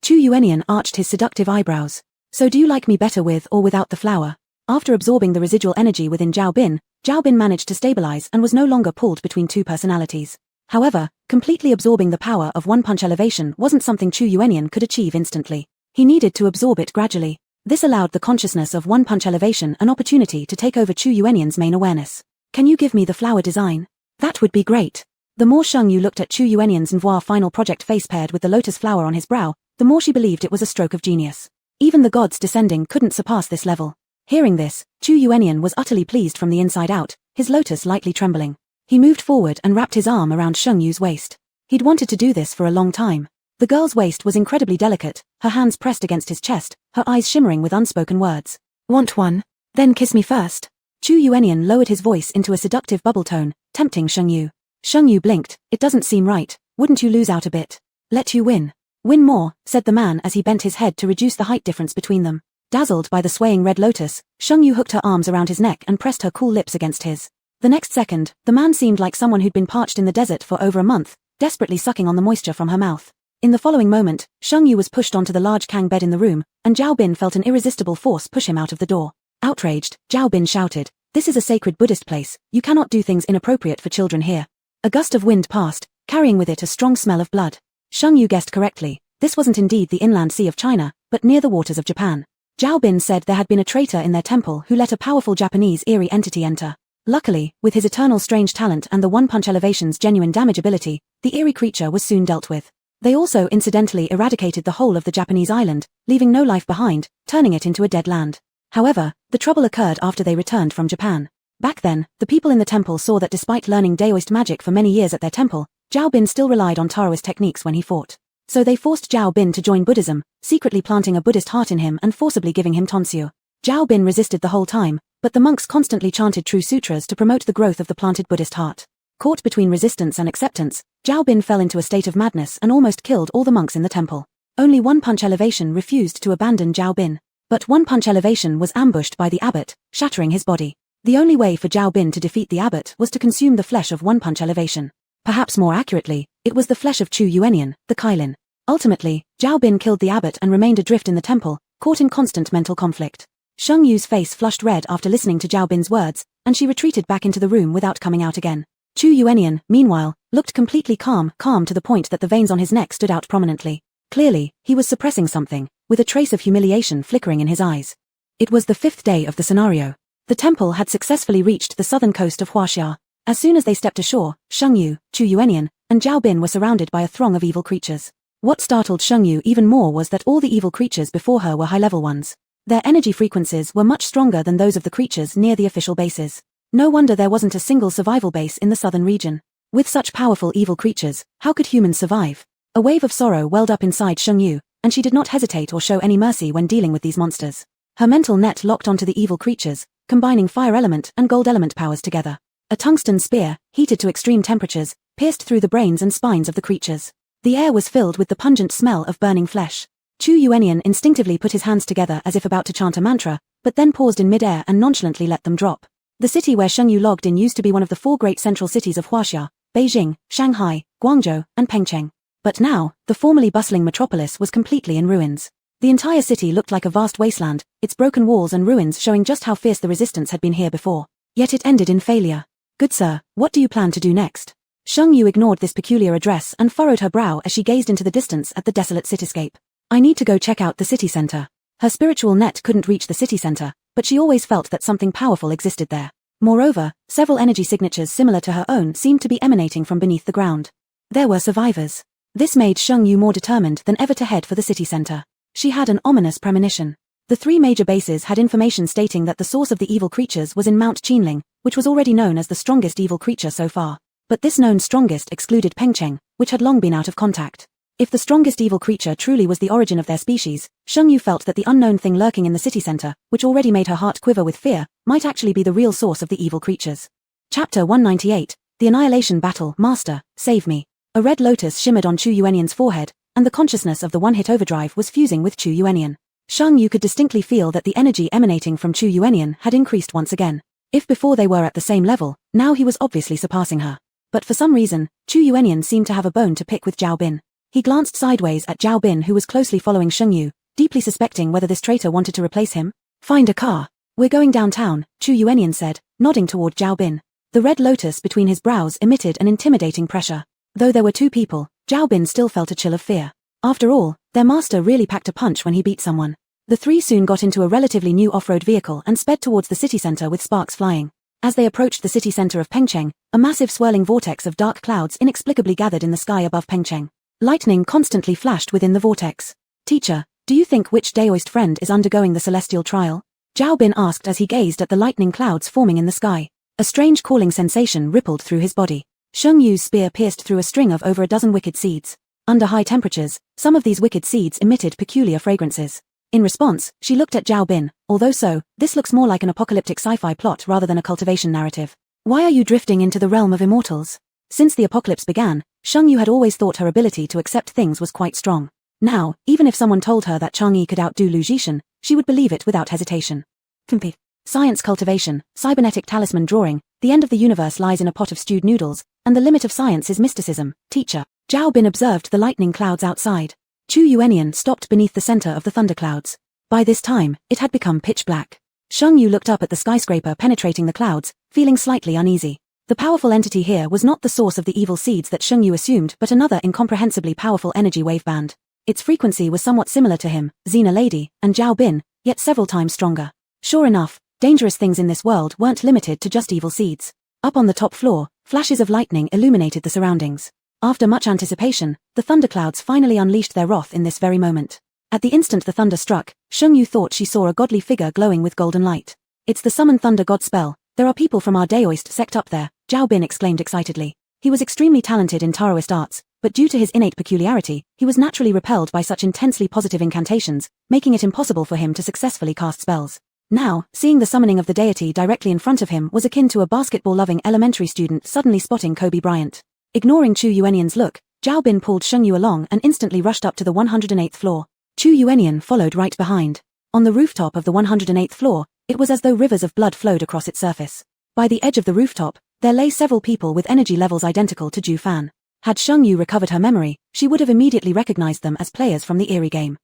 Chu Yuanian arched his seductive eyebrows. So do you like me better with or without the flower? After absorbing the residual energy within Zhao Bin managed to stabilize and was no longer pulled between two personalities. However, completely absorbing the power of one-punch elevation wasn't something Chu Yuanian could achieve instantly. He needed to absorb it gradually. This allowed the consciousness of one-punch elevation an opportunity to take over Chu Yuanian's main awareness. Can you give me the flower design? That would be great. The more Shengyu looked at Chu Yuanian's Envoi final project face paired with the lotus flower on his brow, the more she believed it was a stroke of genius. Even the gods descending couldn't surpass this level. Hearing this, Chu Yuanian was utterly pleased from the inside out, his lotus lightly trembling. He moved forward and wrapped his arm around Shengyu's waist. He'd wanted to do this for a long time. The girl's waist was incredibly delicate, her hands pressed against his chest, her eyes shimmering with unspoken words. Want one? Then kiss me first. Chu Yuanian lowered his voice into a seductive bubble tone, tempting Shengyu. Shengyu blinked. It doesn't seem right. Wouldn't you lose out a bit? Let you win. Win more, said the man as he bent his head to reduce the height difference between them. Dazzled by the swaying red lotus, Shengyu hooked her arms around his neck and pressed her cool lips against his. The next second, the man seemed like someone who'd been parched in the desert for over a month, desperately sucking on the moisture from her mouth. In the following moment, Shengyu was pushed onto the large Kang bed in the room, and Zhao Bin felt an irresistible force push him out of the door. Outraged, Zhao Bin shouted, "This is a sacred Buddhist place, you cannot do things inappropriate for children here." A gust of wind passed, carrying with it a strong smell of blood. Shengyu guessed correctly. This wasn't indeed the inland sea of China, but near the waters of Japan. Zhao Bin said there had been a traitor in their temple who let a powerful Japanese eerie entity enter. Luckily, with his eternal strange talent and the one-punch elevation's genuine damage ability, the eerie creature was soon dealt with. They also incidentally eradicated the whole of the Japanese island, leaving no life behind, turning it into a dead land. However, the trouble occurred after they returned from Japan. Back then, the people in the temple saw that despite learning Daoist magic for many years at their temple, Zhao Bin still relied on Taoist techniques when he fought. So they forced Zhao Bin to join Buddhism, secretly planting a Buddhist heart in him and forcibly giving him tonsure. Zhao Bin resisted the whole time, but the monks constantly chanted true sutras to promote the growth of the planted Buddhist heart. Caught between resistance and acceptance, Zhao Bin fell into a state of madness and almost killed all the monks in the temple. Only one punch elevation refused to abandon Zhao Bin. But one punch elevation was ambushed by the abbot, shattering his body. The only way for Zhao Bin to defeat the abbot was to consume the flesh of one punch elevation. Perhaps more accurately, it was the flesh of Chu Yuanian, the Kailin. Ultimately, Zhao Bin killed the abbot and remained adrift in the temple, caught in constant mental conflict. Sheng Yu's face flushed red after listening to Zhao Bin's words, and she retreated back into the room without coming out again. Chu Yuanian, meanwhile, looked completely calm to the point that the veins on his neck stood out prominently. Clearly, he was suppressing something, with a trace of humiliation flickering in his eyes. It was the 5th day of the scenario. The temple had successfully reached the southern coast of Huaxia. As soon as they stepped ashore, Sheng Yu, Chu Yuanian, and Zhao Bin were surrounded by a throng of evil creatures. What startled Sheng Yu even more was that all the evil creatures before her were high-level ones. Their energy frequencies were much stronger than those of the creatures near the official bases. No wonder there wasn't a single survival base in the southern region. With such powerful evil creatures, how could humans survive? A wave of sorrow welled up inside Sheng Yu, and she did not hesitate or show any mercy when dealing with these monsters. Her mental net locked onto the evil creatures, combining fire element and gold element powers together. A tungsten spear, heated to extreme temperatures, pierced through the brains and spines of the creatures. The air was filled with the pungent smell of burning flesh. Chu Yuanian instinctively put his hands together as if about to chant a mantra, but then paused in mid-air and nonchalantly let them drop. The city where Sheng Yu logged in used to be one of the 4 great central cities of Huaxia, Beijing, Shanghai, Guangzhou, and Pengcheng. But now, the formerly bustling metropolis was completely in ruins. The entire city looked like a vast wasteland, its broken walls and ruins showing just how fierce the resistance had been here before. Yet it ended in failure. Good sir, what do you plan to do next? Sheng Yu ignored this peculiar address and furrowed her brow as she gazed into the distance at the desolate cityscape. I need to go check out the city center. Her spiritual net couldn't reach the city center, but she always felt that something powerful existed there. Moreover, several energy signatures similar to her own seemed to be emanating from beneath the ground. There were survivors. This made Sheng Yu more determined than ever to head for the city center. She had an ominous premonition. The 3 major bases had information stating that the source of the evil creatures was in Mount Qinling, which was already known as the strongest evil creature so far. But this known strongest excluded Pengcheng, which had long been out of contact. If the strongest evil creature truly was the origin of their species, Sheng Yu felt that the unknown thing lurking in the city center, which already made her heart quiver with fear, might actually be the real source of the evil creatures. Chapter 198, The Annihilation Battle. Master, save me. A red lotus shimmered on Chu Yuanian's forehead, and the consciousness of the one-hit overdrive was fusing with Chu Yuanian. Sheng Yu could distinctly feel that the energy emanating from Chu Yuanian had increased once again. If before they were at the same level, now he was obviously surpassing her. But for some reason, Chu Yuanian seemed to have a bone to pick with Zhao Bin. He glanced sideways at Zhao Bin, who was closely following Sheng Yu, deeply suspecting whether this traitor wanted to replace him. Find a car. We're going downtown, Chu Yuanian said, nodding toward Zhao Bin. The red lotus between his brows emitted an intimidating pressure. Though there were 2 people, Zhao Bin still felt a chill of fear. After all, their master really packed a punch when he beat someone. The 3 soon got into a relatively new off-road vehicle and sped towards the city center with sparks flying. As they approached the city center of Pengcheng, a massive swirling vortex of dark clouds inexplicably gathered in the sky above Pengcheng. Lightning constantly flashed within the vortex. Teacher, do you think which Daoist friend is undergoing the celestial trial? Zhao Bin asked as he gazed at the lightning clouds forming in the sky. A strange calling sensation rippled through his body. Sheng Yu's spear pierced through a string of over a dozen wicked seeds. Under high temperatures, some of these wicked seeds emitted peculiar fragrances. In response, she looked at Zhao Bin. Although so, this looks more like an apocalyptic sci-fi plot rather than a cultivation narrative. Why are you drifting into the realm of immortals? Since the apocalypse began, Sheng Yu had always thought her ability to accept things was quite strong. Now, even if someone told her that Chang'e could outdo Lu Jixin, she would believe it without hesitation. Science cultivation, cybernetic talisman drawing, the end of the universe lies in a pot of stewed noodles, and the limit of science is mysticism, teacher. Zhao Bin observed the lightning clouds outside. Chu Yuanian stopped beneath the center of the thunderclouds. By this time, it had become pitch black. Sheng Yu looked up at the skyscraper penetrating the clouds, feeling slightly uneasy. The powerful entity here was not the source of the evil seeds that Sheng Yu assumed but another incomprehensibly powerful energy wave band. Its frequency was somewhat similar to him, Xena Lady, and Zhao Bin, yet several times stronger. Sure enough, dangerous things in this world weren't limited to just evil seeds. Up on the top floor, flashes of lightning illuminated the surroundings. After much anticipation, the thunderclouds finally unleashed their wrath in this very moment. At the instant the thunder struck, Sheng Yu thought she saw a godly figure glowing with golden light. It's the Summon Thunder God spell. There are people from our Daoist sect up there, Zhao Bin exclaimed excitedly. He was extremely talented in Taoist arts, but due to his innate peculiarity, he was naturally repelled by such intensely positive incantations, making it impossible for him to successfully cast spells. Now, seeing the summoning of the deity directly in front of him was akin to a basketball-loving elementary student suddenly spotting Kobe Bryant. Ignoring Chu Yuanian's look, Zhao Bin pulled Sheng Yu along and instantly rushed up to the 108th floor. Chu Yuanian followed right behind. On the rooftop of the 108th floor, it was as though rivers of blood flowed across its surface. By the edge of the rooftop, there lay several people with energy levels identical to Ju Fan. Had Sheng Yu recovered her memory, she would have immediately recognized them as players from the eerie game.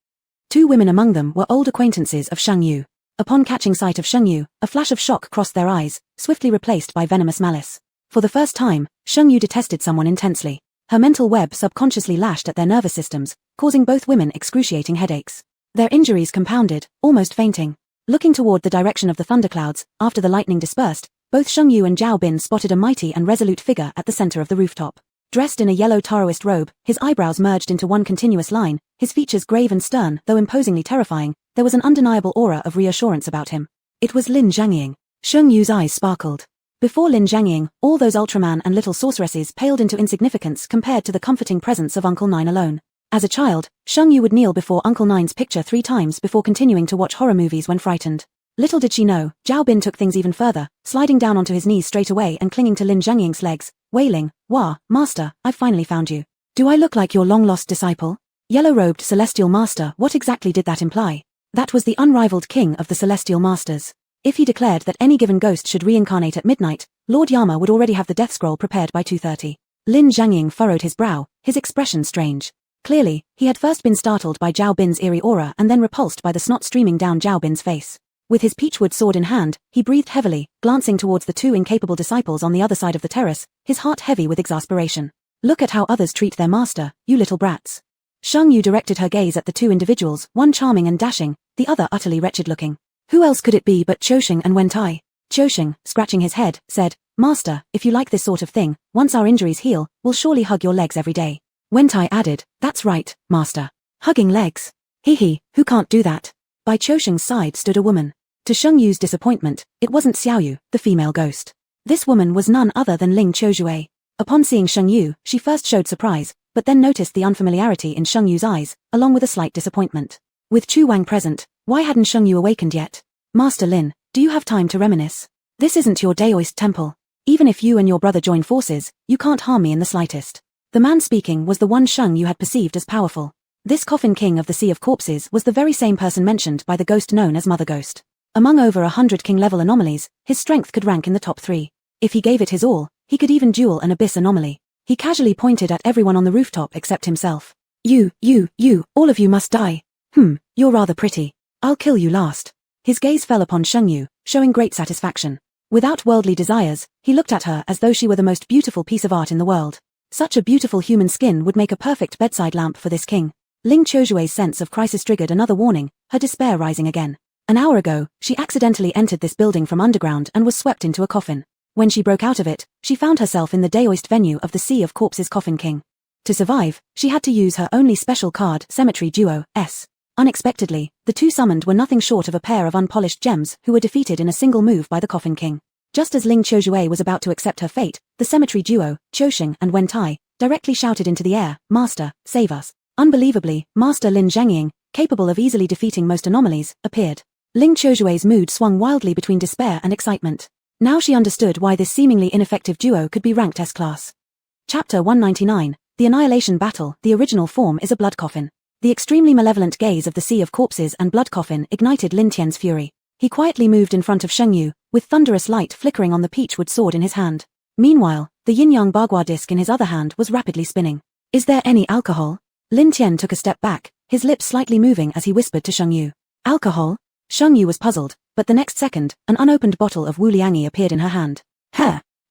2 women among them were old acquaintances of Sheng Yu. Upon catching sight of Sheng Yu, a flash of shock crossed their eyes, swiftly replaced by venomous malice. For the first time, Sheng Yu detested someone intensely. Her mental web subconsciously lashed at their nervous systems, causing both women excruciating headaches. Their injuries compounded, almost fainting. Looking toward the direction of the thunderclouds, after the lightning dispersed, both Sheng Yu and Zhao Bin spotted a mighty and resolute figure at the center of the rooftop. Dressed in a yellow Taoist robe, his eyebrows merged into one continuous line, his features grave and stern, though imposingly terrifying, there was an undeniable aura of reassurance about him. It was Lin Zhangying. Sheng Yu's eyes sparkled. Before Lin Zhangying, all those Ultraman and little sorceresses paled into insignificance compared to the comforting presence of Uncle Nine alone. As a child, Sheng Yu would kneel before Uncle Nine's picture 3 times before continuing to watch horror movies when frightened. Little did she know, Zhao Bin took things even further, sliding down onto his knees straight away and clinging to Lin Zhangying's legs, wailing, "Wah, Master, I've finally found you. Do I look like your long-lost disciple? Yellow-robed Celestial Master, what exactly did that imply? That was the unrivaled king of the Celestial Masters. If he declared that any given ghost should reincarnate at midnight, Lord Yama would already have the death scroll prepared by 2:30. Lin Zhangying furrowed his brow, his expression strange. Clearly, he had first been startled by Zhao Bin's eerie aura and then repulsed by the snot streaming down Zhao Bin's face. With his peachwood sword in hand, he breathed heavily, glancing towards the 2 incapable disciples on the other side of the terrace, his heart heavy with exasperation. Look at how others treat their master, you little brats. Sheng Yu directed her gaze at the 2 individuals, one charming and dashing, the other utterly wretched-looking. Who else could it be but Qiusheng and Wentai? Qiusheng, scratching his head, said, "Master, if you like this sort of thing, once our injuries heal, we'll surely hug your legs every day." Wentai added, "That's right, Master. Hugging legs. Hee, who can't do that?" By Qiusheng's side stood a woman. To Sheng Yu's disappointment, it wasn't Xiaoyu, the female ghost. This woman was none other than Ling Qiuzhui. Upon seeing Sheng Yu, she first showed surprise, but then noticed the unfamiliarity in Sheng Yu's eyes, along with a slight disappointment. With Chu Wang present, why hadn't Sheng Yu awakened yet? "Master Lin, do you have time to reminisce? This isn't your Daoist temple. Even if you and your brother join forces, you can't harm me in the slightest." The man speaking was the one Sheng Yu had perceived as powerful. This coffin king of the Sea of Corpses was the very same person mentioned by the ghost known as Mother Ghost. Among over 100 king-level anomalies, his strength could rank in the top 3. If he gave it his all, he could even duel an abyss anomaly. He casually pointed at everyone on the rooftop except himself. You, all of you must die. You're rather pretty. I'll kill you last." His gaze fell upon Sheng Yu, showing great satisfaction. Without worldly desires, he looked at her as though she were the most beautiful piece of art in the world. Such a beautiful human skin would make a perfect bedside lamp for this king. Ling Qiuzhui's sense of crisis triggered another warning, her despair rising again. An hour ago, she accidentally entered this building from underground and was swept into a coffin. When she broke out of it, she found herself in the Daoist venue of the Sea of Corpses Coffin King. To survive, she had to use her only special card, Cemetery Duo, S. Unexpectedly, the 2 summoned were nothing short of a pair of unpolished gems who were defeated in a single move by the Coffin King. Just as Ling Qiuzhui was about to accept her fate, the Cemetery Duo, Qiusheng and Wentai, directly shouted into the air, "Master, save us." Unbelievably, Master Lin Zhangying, capable of easily defeating most anomalies, appeared. Ling Qiuzhui's mood swung wildly between despair and excitement. Now she understood why this seemingly ineffective duo could be ranked S-class. Chapter 199, The Annihilation Battle. The original form is a blood coffin. The extremely malevolent gaze of the Sea of Corpses and blood coffin ignited Lin Tian's fury. He quietly moved in front of Sheng Yu, with thunderous light flickering on the peachwood sword in his hand. Meanwhile, the yin-yang bagua disc in his other hand was rapidly spinning. "Is there any alcohol?" Lin Tian took a step back, his lips slightly moving as he whispered to Sheng Yu. "Alcohol?" Sheng Yu was puzzled, but the next second, an unopened bottle of Wuliangi appeared in her hand.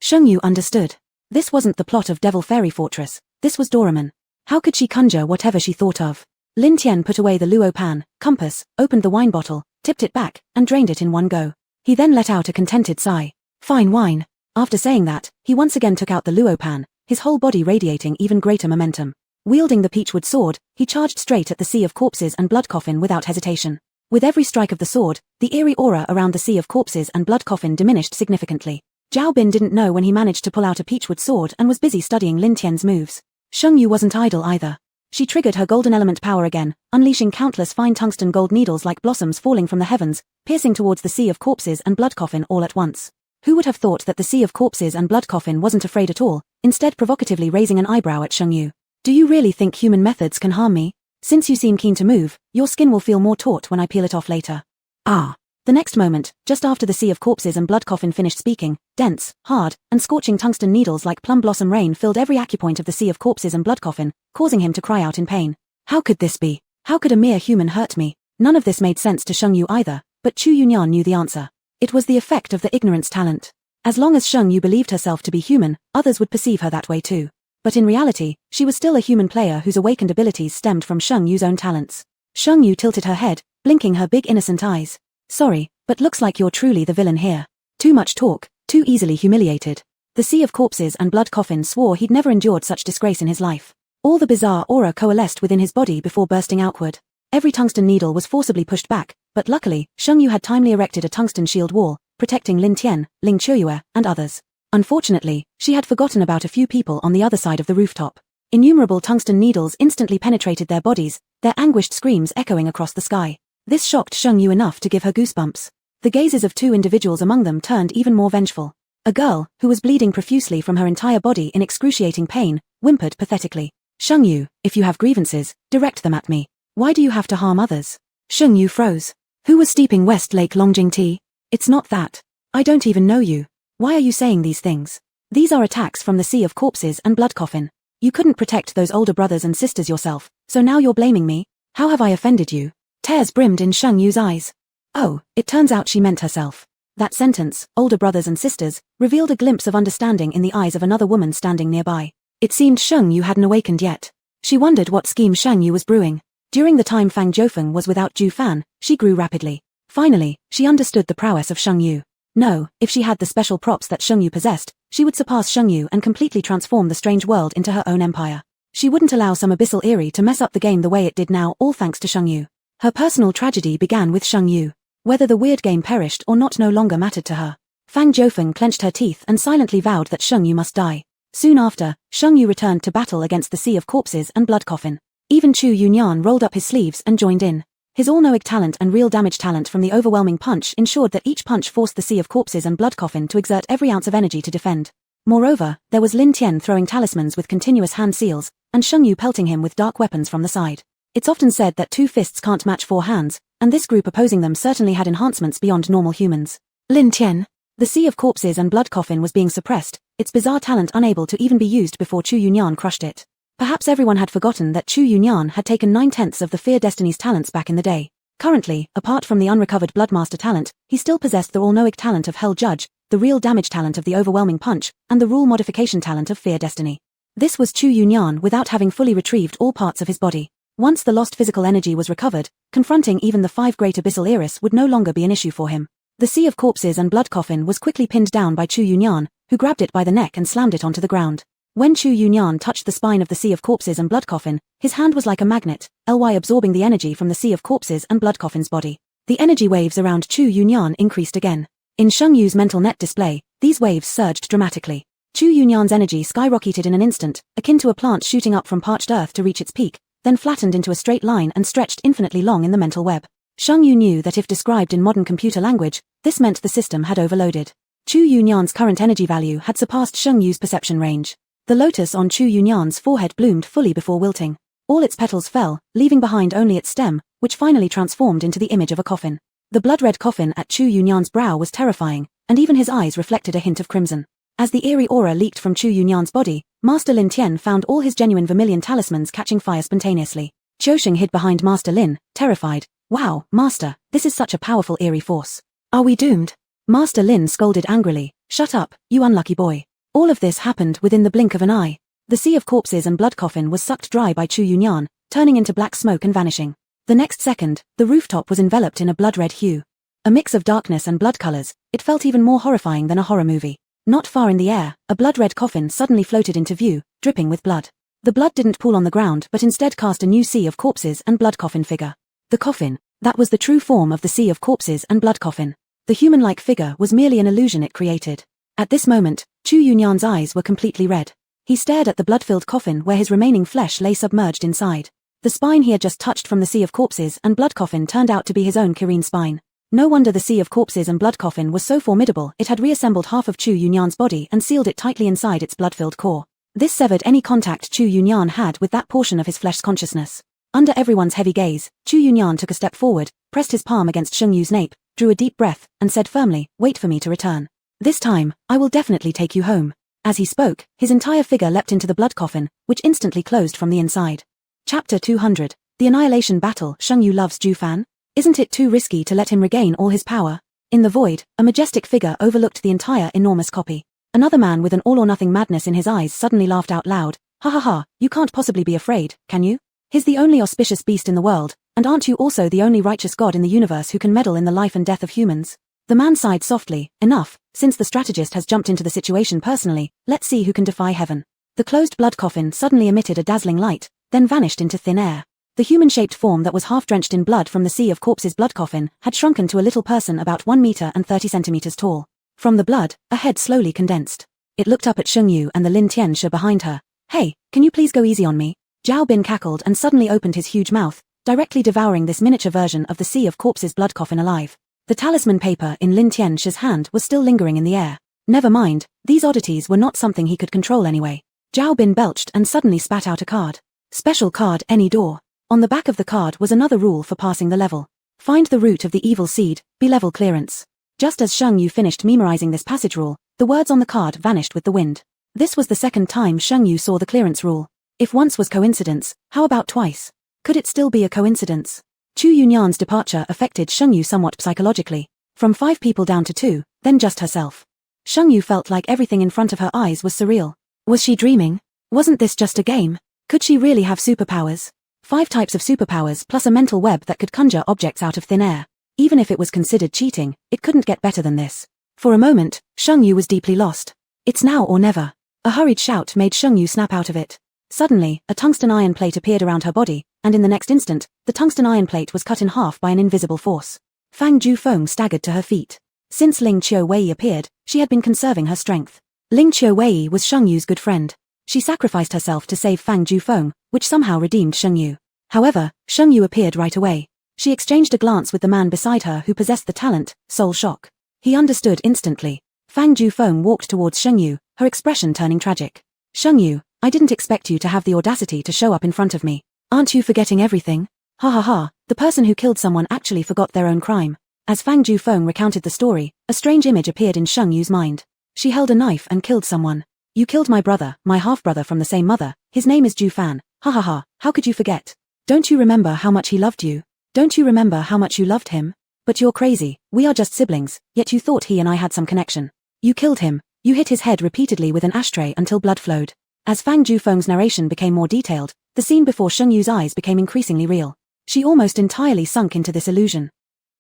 Sheng Yu understood. This wasn't the plot of Devil Fairy Fortress, this was Doraemon. How could she conjure whatever she thought of? Lin Tian put away the luo pan, compass, opened the wine bottle, tipped it back, and drained it in one go. He then let out a contented sigh. Fine wine. After saying that, he once again took out the luo pan, his whole body radiating even greater momentum. Wielding the peachwood sword, he charged straight at the Sea of Corpses and blood coffin without hesitation. With every strike of the sword, the eerie aura around the Sea of Corpses and blood coffin diminished significantly. Zhao Bin didn't know when he managed to pull out a peachwood sword and was busy studying Lin Tian's moves. Sheng Yu wasn't idle either. She triggered her golden element power again, unleashing countless fine tungsten gold needles like blossoms falling from the heavens, piercing towards the Sea of Corpses and blood coffin all at once. Who would have thought that the Sea of Corpses and blood coffin wasn't afraid at all, instead provocatively raising an eyebrow at Sheng Yu. "Do you really think human methods can harm me? Since you seem keen to move, your skin will feel more taut when I peel it off later." Ah. The next moment, just after the sea of corpses and blood coffin finished speaking, dense, hard, and scorching tungsten needles like plum blossom rain filled every acupoint of the sea of corpses and blood coffin, causing him to cry out in pain. How could this be? How could a mere human hurt me? None of this made sense to Sheng Yu either, but Chu Yunyan knew the answer. It was the effect of the ignorance talent. As long as Sheng Yu believed herself to be human, others would perceive her that way too. But in reality, she was still a human player whose awakened abilities stemmed from Sheng Yu's own talents. Sheng Yu tilted her head, blinking her big innocent eyes. Sorry, but looks like you're truly the villain here. Too much talk, too easily humiliated. The sea of corpses and blood coffin swore he'd never endured such disgrace in his life. All the bizarre aura coalesced within his body before bursting outward. Every tungsten needle was forcibly pushed back, but luckily, Sheng Yu had timely erected a tungsten shield wall, protecting Lin Tian, Ling Chueyue, and others. Unfortunately, she had forgotten about a few people on the other side of the rooftop. Innumerable tungsten needles instantly penetrated their bodies, their anguished screams echoing across the sky. This shocked Sheng Yu enough to give her goosebumps. The gazes of two individuals among them turned even more vengeful. A girl, who was bleeding profusely from her entire body in excruciating pain, whimpered pathetically. Sheng Yu, if you have grievances, direct them at me. Why do you have to harm others? Sheng Yu froze. Who was steeping West Lake Longjing tea? It's not that. I don't even know you. Why are you saying these things? These are attacks from the sea of corpses and blood coffin. You couldn't protect those older brothers and sisters yourself, so now you're blaming me? How have I offended you? Tears brimmed in Sheng Yu's eyes. Oh, it turns out she meant herself. That sentence, older brothers and sisters, revealed a glimpse of understanding in the eyes of another woman standing nearby. It seemed Sheng Yu hadn't awakened yet. She wondered what scheme Sheng Yu was brewing. During the time Fang Jiufeng was without Ju Fan, she grew rapidly. Finally, she understood the prowess of Sheng Yu. No, if she had the special props that Sheng Yu possessed, she would surpass Sheng Yu and completely transform the strange world into her own empire. She wouldn't allow some abyssal eerie to mess up the game the way it did now, all thanks to Sheng Yu. Her personal tragedy began with Sheng Yu. Whether the weird game perished or not no longer mattered to her. Fang Jiufeng clenched her teeth and silently vowed that Sheng Yu must die. Soon after, Sheng Yu returned to battle against the sea of corpses and blood coffin. Even Chu Yunyan rolled up his sleeves and joined in. His all-knowing talent and real damage talent from the overwhelming punch ensured that each punch forced the sea of corpses and blood coffin to exert every ounce of energy to defend. Moreover, there was Lin Tian throwing talismans with continuous hand seals, and Sheng Yu pelting him with dark weapons from the side. It's often said that 2 fists can't match 4 hands, and this group opposing them certainly had enhancements beyond normal humans. Lin Tian. The sea of corpses and blood coffin was being suppressed, its bizarre talent unable to even be used before Chu Yunyan crushed it. Perhaps everyone had forgotten that Chu Yunyan had taken 9/10 of the Fear Destiny's talents back in the day. Currently, apart from the unrecovered Bloodmaster talent, he still possessed the all-knowing talent of Hell Judge, the real damage talent of the Overwhelming Punch, and the rule modification talent of Fear Destiny. This was Chu Yunyan without having fully retrieved all parts of his body. Once the lost physical energy was recovered, confronting even the 5 great abyssal Eris would no longer be an issue for him. The sea of corpses and blood coffin was quickly pinned down by Chu Yunyan, who grabbed it by the neck and slammed it onto the ground. When Chu Yunyan touched the spine of the sea of corpses and blood coffin, his hand was like a magnet, absorbing the energy from the sea of corpses and blood coffin's body. The energy waves around Chu Yunyan increased again. In Sheng Yu's mental net display, these waves surged dramatically. Chu Yunyan's energy skyrocketed in an instant, akin to a plant shooting up from parched earth to reach its peak, then flattened into a straight line and stretched infinitely long in the mental web. Sheng Yu knew that if described in modern computer language, this meant the system had overloaded. Chu Yunyan's current energy value had surpassed Sheng Yu's perception range. The lotus on Chu Yunyan's forehead bloomed fully before wilting. All its petals fell, leaving behind only its stem, which finally transformed into the image of a coffin. The blood-red coffin at Chu Yunyan's brow was terrifying, and even his eyes reflected a hint of crimson. As the eerie aura leaked from Chu Yunyan's body, Master Lin Tian found all his genuine vermilion talismans catching fire spontaneously. Qiusheng hid behind Master Lin, terrified. Wow, Master, this is such a powerful eerie force. Are we doomed? Master Lin scolded angrily. Shut up, you unlucky boy. All of this happened within the blink of an eye. The sea of corpses and blood coffin was sucked dry by Chu Yunyan, turning into black smoke and vanishing. The next second, the rooftop was enveloped in a blood-red hue. A mix of darkness and blood colors, it felt even more horrifying than a horror movie. Not far in the air, a blood-red coffin suddenly floated into view, dripping with blood. The blood didn't pool on the ground but instead cast a new sea of corpses and blood coffin figure. The coffin, that was the true form of the sea of corpses and blood coffin. The human-like figure was merely an illusion it created. At this moment, Chu Yunyan's eyes were completely red. He stared at the blood-filled coffin where his remaining flesh lay submerged inside. The spine he had just touched from the sea of corpses and blood coffin turned out to be his own Kirin spine. No wonder the sea of corpses and blood coffin was so formidable, it had reassembled half of Chu Yunyan's body and sealed it tightly inside its blood-filled core. This severed any contact Chu Yunyan had with that portion of his flesh consciousness. Under everyone's heavy gaze, Chu Yunyan took a step forward, pressed his palm against Sheng Yu's nape, drew a deep breath, and said firmly, "Wait for me to return. This time, I will definitely take you home." As he spoke, his entire figure leapt into the blood coffin, which instantly closed from the inside. Chapter 200. The Annihilation Battle. Sheng Yu loves Ju Fan? Isn't it too risky to let him regain all his power? In the void, a majestic figure overlooked the entire enormous copy. Another man with an all-or-nothing madness in his eyes suddenly laughed out loud. "Ha ha ha, you can't possibly be afraid, can you? He's the only auspicious beast in the world, and aren't you also the only righteous god in the universe who can meddle in the life and death of humans?" The man sighed softly. "Enough, since the strategist has jumped into the situation personally, let's see who can defy heaven." The closed blood coffin suddenly emitted a dazzling light, then vanished into thin air. The human-shaped form that was half-drenched in blood from the sea of corpses blood coffin had shrunken to a little person about 1 meter and 30 centimeters tall. From the blood, a head slowly condensed. It looked up at Sheng Yu and the Lin Tianxia behind her. "Hey, can you please go easy on me?" Zhao Bin cackled and suddenly opened his huge mouth, directly devouring this miniature version of the sea of corpses blood coffin alive. The talisman paper in Lin Tianxia's hand was still lingering in the air. Never mind, these oddities were not something he could control anyway. Zhao Bin belched and suddenly spat out a card. Special card, any door. On the back of the card was another rule for passing the level. Find the root of the evil seed, be level clearance. Just as Sheng Yu finished memorizing this passage rule, the words on the card vanished with the wind. This was the second time Sheng Yu saw the clearance rule. If once was coincidence, how about twice? Could it still be a coincidence? Chu Yunyan's departure affected Sheng Yu somewhat psychologically. From 5 people down to 2, then just herself. Sheng Yu felt like everything in front of her eyes was surreal. Was she dreaming? Wasn't this just a game? Could she really have superpowers? 5 types of superpowers plus a mental web that could conjure objects out of thin air. Even if it was considered cheating, it couldn't get better than this. For a moment, Sheng Yu was deeply lost. It's now or never. A hurried shout made Sheng Yu snap out of it. Suddenly, a tungsten iron plate appeared around her body, and in the next instant, the tungsten iron plate was cut in half by an invisible force. Fang Jufeng staggered to her feet. Since Ling Qiuwei appeared, she had been conserving her strength. Ling Qiuwei was Sheng Yu's good friend. She sacrificed herself to save Fang Jufeng, which somehow redeemed Sheng Yu. However, Sheng Yu appeared right away. She exchanged a glance with the man beside her who possessed the talent, Soul Shock. He understood instantly. Fang Jufeng walked towards Sheng Yu, her expression turning tragic. "Sheng Yu, I didn't expect you to have the audacity to show up in front of me. Aren't you forgetting everything? Ha ha ha, the person who killed someone actually forgot their own crime." As Fang Jufeng recounted the story, a strange image appeared in Sheng Yu's mind. She held a knife and killed someone. "You killed my brother, my half-brother from the same mother. His name is Ju Fan. Ha ha ha, how could you forget? Don't you remember how much he loved you? Don't you remember how much you loved him? But you're crazy, we are just siblings, yet you thought he and I had some connection. You killed him, you hit his head repeatedly with an ashtray until blood flowed." As Fang Jufeng's narration became more detailed, the scene before Sheng Yu's eyes became increasingly real. She almost entirely sunk into this illusion.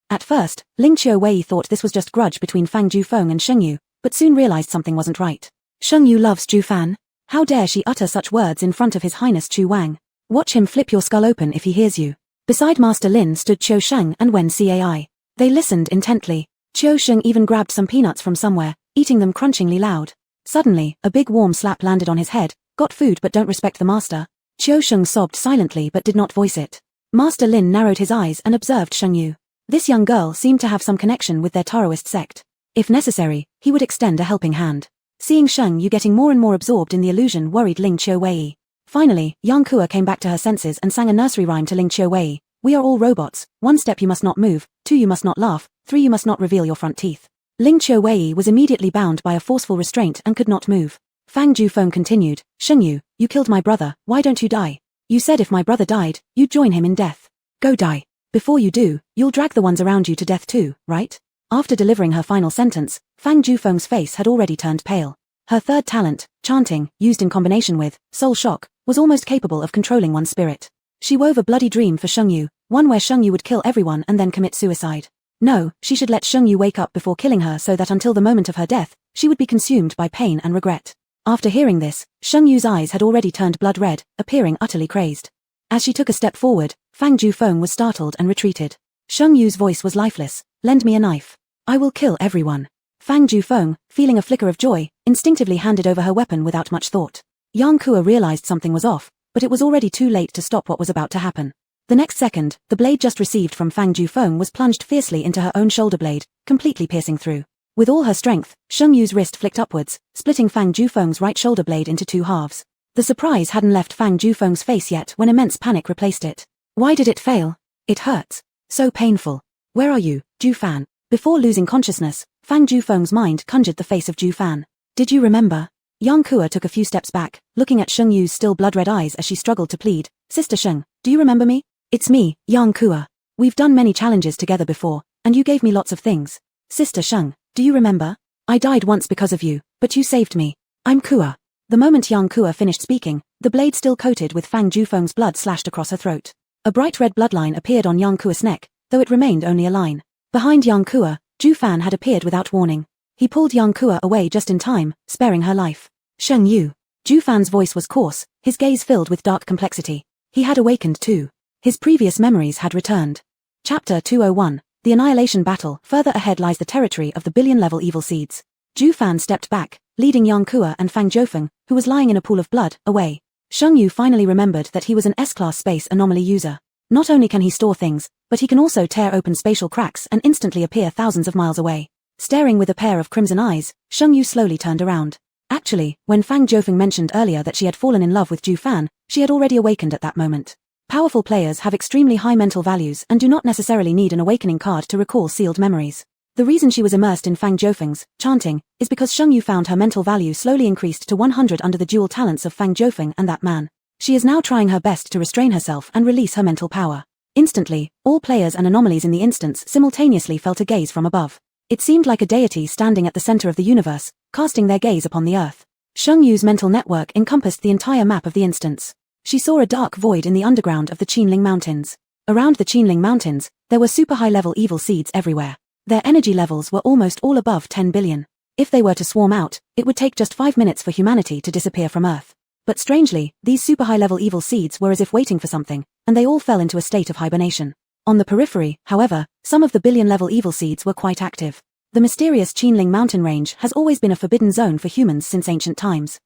At first, Ling Qiuwei thought this was just grudge between Fang Jufeng and Sheng Yu, but soon realized something wasn't right. Sheng Yu loves Ju Fan? How dare she utter such words in front of His Highness Chu Wang? Watch him flip your skull open if he hears you. Beside Master Lin stood Qiu Sheng and Wen Cai. They listened intently. Qiu Sheng even grabbed some peanuts from somewhere, eating them crunchingly loud. Suddenly, a big warm slap landed on his head. "Got food but don't respect the master." Qiu Sheng sobbed silently but did not voice it. Master Lin narrowed his eyes and observed Sheng Yu. This young girl seemed to have some connection with their Taoist sect. If necessary, he would extend a helping hand. Seeing Sheng Yu getting more and more absorbed in the illusion worried Ling Qiuwei. Finally, Yang Kua came back to her senses and sang a nursery rhyme to Ling Qiuwei. "We are all robots. 1 step you must not move, 2 you must not laugh, 3 you must not reveal your front teeth." Ling Qiuwei was immediately bound by a forceful restraint and could not move. Fang Jufeng continued, "Sheng Yu, you killed my brother, why don't you die? You said if my brother died, you'd join him in death. Go die. Before you do, you'll drag the ones around you to death too, right?" After delivering her final sentence, Fang Jufeng's face had already turned pale. Her third talent, chanting, used in combination with Soul Shock, was almost capable of controlling one's spirit. She wove a bloody dream for Sheng Yu, one where Sheng Yu would kill everyone and then commit suicide. No, she should let Sheng Yu wake up before killing her so that until the moment of her death, she would be consumed by pain and regret. After hearing this, Sheng Yu's eyes had already turned blood red, appearing utterly crazed. As she took a step forward, Fang Jufeng was startled and retreated. Sheng Yu's voice was lifeless. "Lend me a knife. I will kill everyone." Fang Jufeng, feeling a flicker of joy, instinctively handed over her weapon without much thought. Yang Kua realized something was off, but it was already too late to stop what was about to happen. The next second, the blade just received from Fang Jufeng was plunged fiercely into her own shoulder blade, completely piercing through. With all her strength, Sheng Yu's wrist flicked upwards, splitting Fang Jufeng's right shoulder blade into 2 halves. The surprise hadn't left Fang Jufeng's face yet when immense panic replaced it. Why did it fail? It hurts. So painful. Where are you, Ju Fan? Before losing consciousness, Fang Jufeng's mind conjured the face of Ju Fan. Did you remember? Yang Kua took a few steps back, looking at Sheng Yu's still blood-red eyes as she struggled to plead. Sister Sheng, do you remember me? It's me, Yang Kua. We've done many challenges together before, and you gave me lots of things. Sister Sheng, do you remember? I died once because of you, but you saved me. I'm Kua. The moment Yang Kua finished speaking, the blade still coated with Fang Jufeng's blood slashed across her throat. A bright red bloodline appeared on Yang Kua's neck, though it remained only a line. Behind Yang Kua, Ju Fan had appeared without warning. He pulled Yang Kua away just in time, sparing her life. Sheng Yu. Ju Fan's voice was coarse, his gaze filled with dark complexity. He had awakened too. His previous memories had returned. Chapter 201, The Annihilation Battle. Further ahead lies the territory of the billion-level evil seeds. Ju Fan stepped back, leading Yang Kua and Fang Jiufeng, who was lying in a pool of blood, away. Sheng Yu finally remembered that he was an S-class space anomaly user. Not only can he store things, but he can also tear open spatial cracks and instantly appear thousands of miles away. Staring with a pair of crimson eyes, Sheng Yu slowly turned around. Actually, when Fang Jiufeng mentioned earlier that she had fallen in love with Ju Fan, she had already awakened at that moment. Powerful players have extremely high mental values and do not necessarily need an awakening card to recall sealed memories. The reason she was immersed in Fang Jiufeng's chanting is because Sheng Yu found her mental value slowly increased to 100 under the dual talents of Fang Jiufeng and that man. She is now trying her best to restrain herself and release her mental power. Instantly, all players and anomalies in the instance simultaneously felt a gaze from above. It seemed like a deity standing at the center of the universe, casting their gaze upon the earth. Sheng Yu's mental network encompassed the entire map of the instance. She saw a dark void in the underground of the Qinling Mountains. Around the Qinling Mountains, there were super high-level evil seeds everywhere. Their energy levels were almost all above 10 billion. If they were to swarm out, it would take just 5 minutes for humanity to disappear from Earth. But strangely, these super high-level evil seeds were as if waiting for something, and they all fell into a state of hibernation. On the periphery, however, some of the billion-level evil seeds were quite active. The mysterious Qinling mountain range has always been a forbidden zone for humans since ancient times.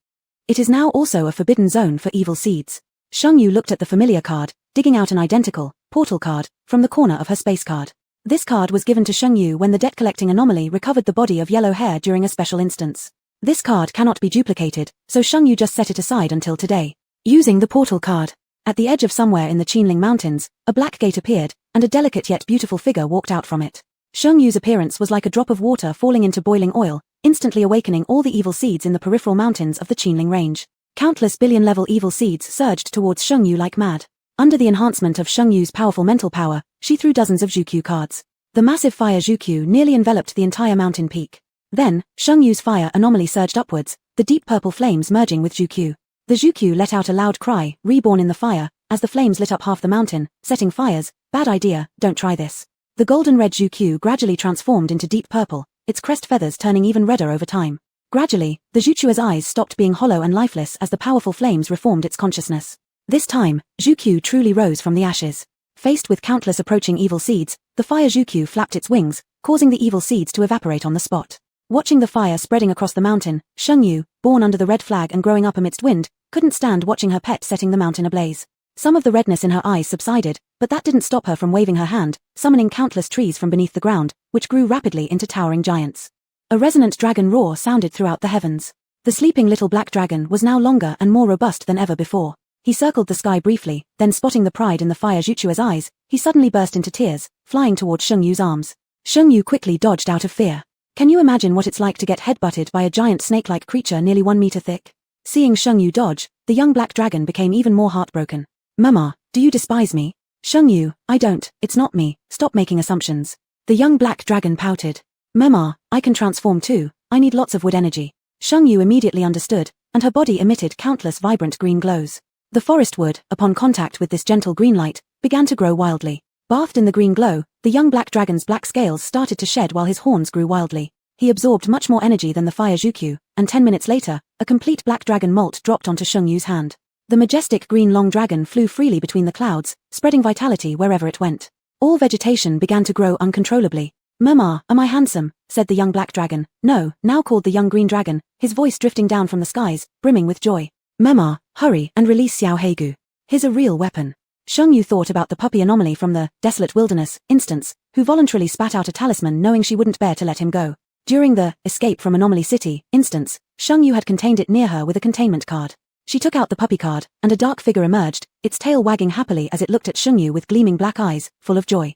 It is now also a forbidden zone for evil seeds. Sheng Yu looked at the familiar card, digging out an identical portal card from the corner of her space card. This card was given to Sheng Yu when the debt-collecting anomaly recovered the body of yellow hair during a special instance. This card cannot be duplicated, so Sheng Yu just set it aside until today. Using the portal card. At the edge of somewhere in the Qinling Mountains, a black gate appeared, and a delicate yet beautiful figure walked out from it. Sheng Yu's appearance was like a drop of water falling into boiling oil, instantly awakening all the evil seeds in the peripheral mountains of the Qinling range. Countless billion-level evil seeds surged towards Sheng Yu like mad. Under the enhancement of Sheng Yu's powerful mental power, she threw dozens of Zhuqiu cards. The massive fire Zhuqiu nearly enveloped the entire mountain peak. Then, Sheng Yu's fire anomaly surged upwards, the deep purple flames merging with Zhuqiu. The Zhuqiu let out a loud cry, reborn in the fire, as the flames lit up half the mountain, setting fires. Bad idea, don't try this. The golden-red Zhuqiu gradually transformed into deep purple, its crest feathers turning even redder over time. Gradually, the Zhuqiu's eyes stopped being hollow and lifeless as the powerful flames reformed its consciousness. This time, Zhuqiu truly rose from the ashes. Faced with countless approaching evil seeds, the fire Zhuqiu flapped its wings, causing the evil seeds to evaporate on the spot. Watching the fire spreading across the mountain, Sheng Yu, born under the red flag and growing up amidst wind, couldn't stand watching her pet setting the mountain ablaze. Some of the redness in her eyes subsided, but that didn't stop her from waving her hand, summoning countless trees from beneath the ground, which grew rapidly into towering giants. A resonant dragon roar sounded throughout the heavens. The sleeping little black dragon was now longer and more robust than ever before. He circled the sky briefly, then spotting the pride in the fire Zhuqiu's eyes, he suddenly burst into tears, flying toward Sheng Yu's arms. Sheng Yu quickly dodged out of fear. Can you imagine what it's like to get headbutted by a giant snake-like creature nearly 1 meter thick? Seeing Sheng Yu dodge, the young black dragon became even more heartbroken. Mama, do you despise me? Sheng Yu, I don't, it's not me, stop making assumptions. The young black dragon pouted. Mama, I can transform too, I need lots of wood energy. Sheng Yu immediately understood, and her body emitted countless vibrant green glows. The forest wood, upon contact with this gentle green light, began to grow wildly. Bathed in the green glow, the young black dragon's black scales started to shed while his horns grew wildly. He absorbed much more energy than the fire Zhuqiu, and 10 minutes later, a complete black dragon molt dropped onto Sheng Yu's hand. The majestic green long dragon flew freely between the clouds, spreading vitality wherever it went. All vegetation began to grow uncontrollably. Mama, am I handsome? Said the young black dragon. No, now called the young green dragon, his voice drifting down from the skies, brimming with joy. Mama, hurry and release Xiao Heigu. He's a real weapon. Sheng Yu thought about the puppy anomaly from the desolate wilderness instance, who voluntarily spat out a talisman knowing she wouldn't bear to let him go. During the escape from Anomaly City instance, Sheng Yu had contained it near her with a containment card. She took out the puppy card, and a dark figure emerged, its tail wagging happily as it looked at Shengyu with gleaming black eyes, full of joy.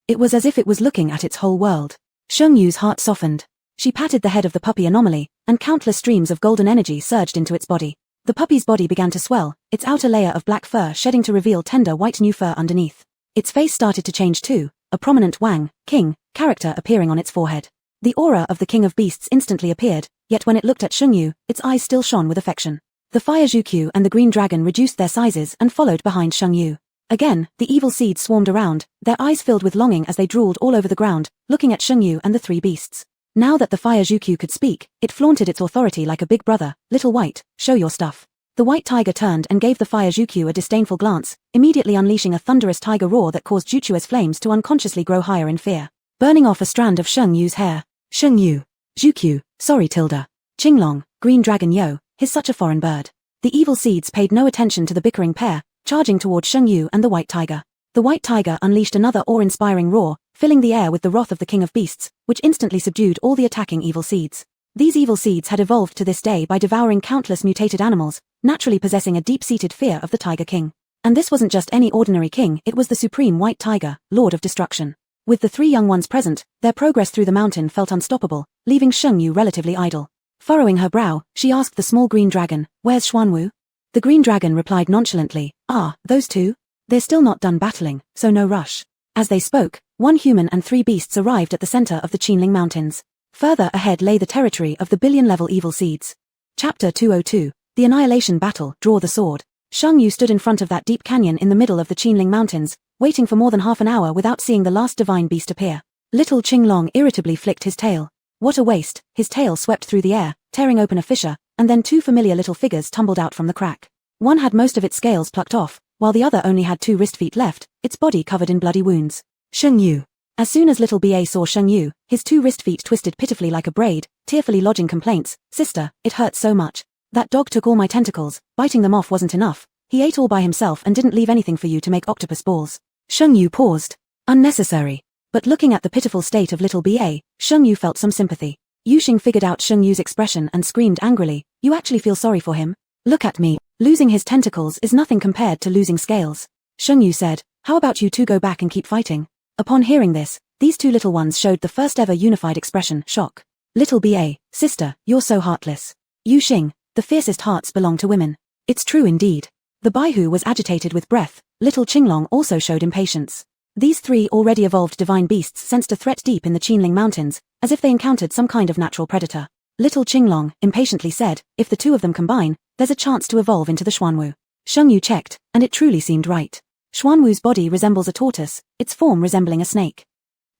It was as if it was looking at its whole world. Shengyu's heart softened. She patted the head of the puppy anomaly, and countless streams of golden energy surged into its body. The puppy's body began to swell, its outer layer of black fur shedding to reveal tender white new fur underneath. Its face started to change too, a prominent Wang, King, character appearing on its forehead. The aura of the King of Beasts instantly appeared, yet when it looked at Shengyu, its eyes still shone with affection. The Fire Zhuqiu and the Green Dragon reduced their sizes and followed behind Shengyu. Again, the evil seeds swarmed around, their eyes filled with longing as they drooled all over the ground, looking at Shengyu and the three beasts. Now that the Fire Zhuqiu could speak, it flaunted its authority like a big brother. Little White, show your stuff. The white tiger turned and gave the Fire Zhuqiu a disdainful glance, immediately unleashing a thunderous tiger roar that caused Zhuqiu's flames to unconsciously grow higher in fear, burning off a strand of Shengyu's hair. Shengyu. Zhuqiu, sorry Tilda. Qinglong, Green Dragon Yo, he's such a foreign bird. The evil seeds paid no attention to the bickering pair, charging toward Shengyu and the white tiger. The white tiger unleashed another awe-inspiring roar, filling the air with the wrath of the King of Beasts, which instantly subdued all the attacking evil seeds. These evil seeds had evolved to this day by devouring countless mutated animals, naturally possessing a deep-seated fear of the Tiger King. And this wasn't just any ordinary king, it was the supreme white tiger, Lord of Destruction. With the three young ones present, their progress through the mountain felt unstoppable, leaving Shengyu relatively idle. Furrowing her brow, she asked the small green dragon, "Where's Xuanwu?" The green dragon replied nonchalantly, "Ah, those two? They're still not done battling, so no rush." As they spoke, one human and three beasts arrived at the center of the Qinling Mountains. Further ahead lay the territory of the billion-level evil seeds. Chapter 202, The Annihilation Battle, Draw the Sword. Shengyu stood in front of that deep canyon in the middle of the Qinling Mountains, waiting for more than half an hour without seeing the last divine beast appear. Little Qinglong irritably flicked his tail. What a waste! His tail swept through the air, tearing open a fissure, and then two familiar little figures tumbled out from the crack. One had most of its scales plucked off, while the other only had 2 wrist feet left, its body covered in bloody wounds. Shengyu. As soon as little BA saw Shengyu, his 2 wrist feet twisted pitifully like a braid, tearfully lodging complaints. "Sister, it hurts so much. That dog took all my tentacles, biting them off wasn't enough. He ate all by himself and didn't leave anything for you to make octopus balls." Shengyu paused. Unnecessary. But looking at the pitiful state of little BA, Shengyu felt some sympathy. Yuxing figured out Shengyu's expression and screamed angrily, "You actually feel sorry for him? Look at me. Losing his tentacles is nothing compared to losing scales." Shengyu said, "How about you two go back and keep fighting?" Upon hearing this, these 2 little ones showed the first ever unified expression, shock. Little BA, "Sister, you're so heartless." Yuxing, "The fiercest hearts belong to women." It's true indeed. The Baihu was agitated with breath. Little Qinglong also showed impatience. These 3 already evolved divine beasts sensed a threat deep in the Qinling Mountains, as if they encountered some kind of natural predator. Little Qinglong impatiently said, "If the 2 of them combine, there's a chance to evolve into the Xuanwu." Shengyu checked, and it truly seemed right. Xuanwu's body resembles a tortoise, its form resembling a snake.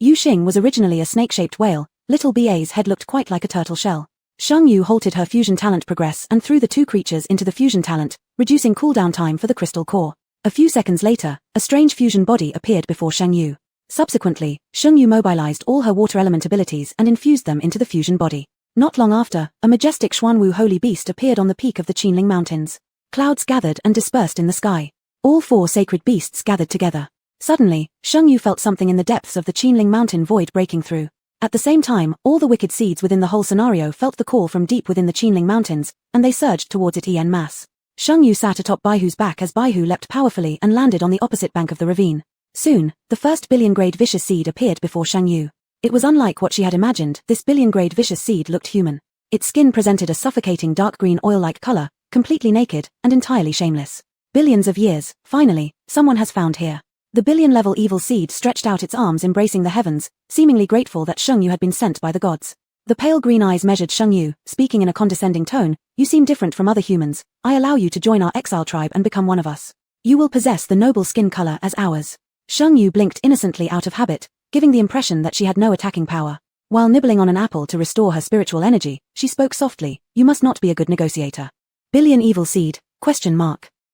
Yuxing was originally a snake-shaped whale. Little BA's head looked quite like a turtle shell. Shengyu halted her fusion talent progress and threw the 2 creatures into the fusion talent, reducing cooldown time for the crystal core. A few seconds later, a strange fusion body appeared before Shengyu. Subsequently, Shengyu mobilized all her water element abilities and infused them into the fusion body. Not long after, a majestic Xuanwu holy beast appeared on the peak of the Qinling Mountains. Clouds gathered and dispersed in the sky. All 4 sacred beasts gathered together. Suddenly, Shengyu felt something in the depths of the Qinling Mountain void breaking through. At the same time, all the wicked seeds within the whole scenario felt the call from deep within the Qinling Mountains, and they surged towards it en masse. Shengyu sat atop Baihu's back as Baihu leapt powerfully and landed on the opposite bank of the ravine. Soon, the first billion-grade vicious seed appeared before Shengyu. It was unlike what she had imagined. This billion-grade vicious seed looked human. Its skin presented a suffocating dark green oil-like color, completely naked, and entirely shameless. Billions of years, finally, someone has found here. The billion-level evil seed stretched out its arms embracing the heavens, seemingly grateful that Shengyu had been sent by the gods. The pale green eyes measured Shengyu, speaking in a condescending tone, "You seem different from other humans. I allow you to join our exile tribe and become one of us. You will possess the noble skin color as ours." Shengyu blinked innocently out of habit, giving the impression that she had no attacking power. While nibbling on an apple to restore her spiritual energy, she spoke softly, "You must not be a good negotiator." "Billion evil seed?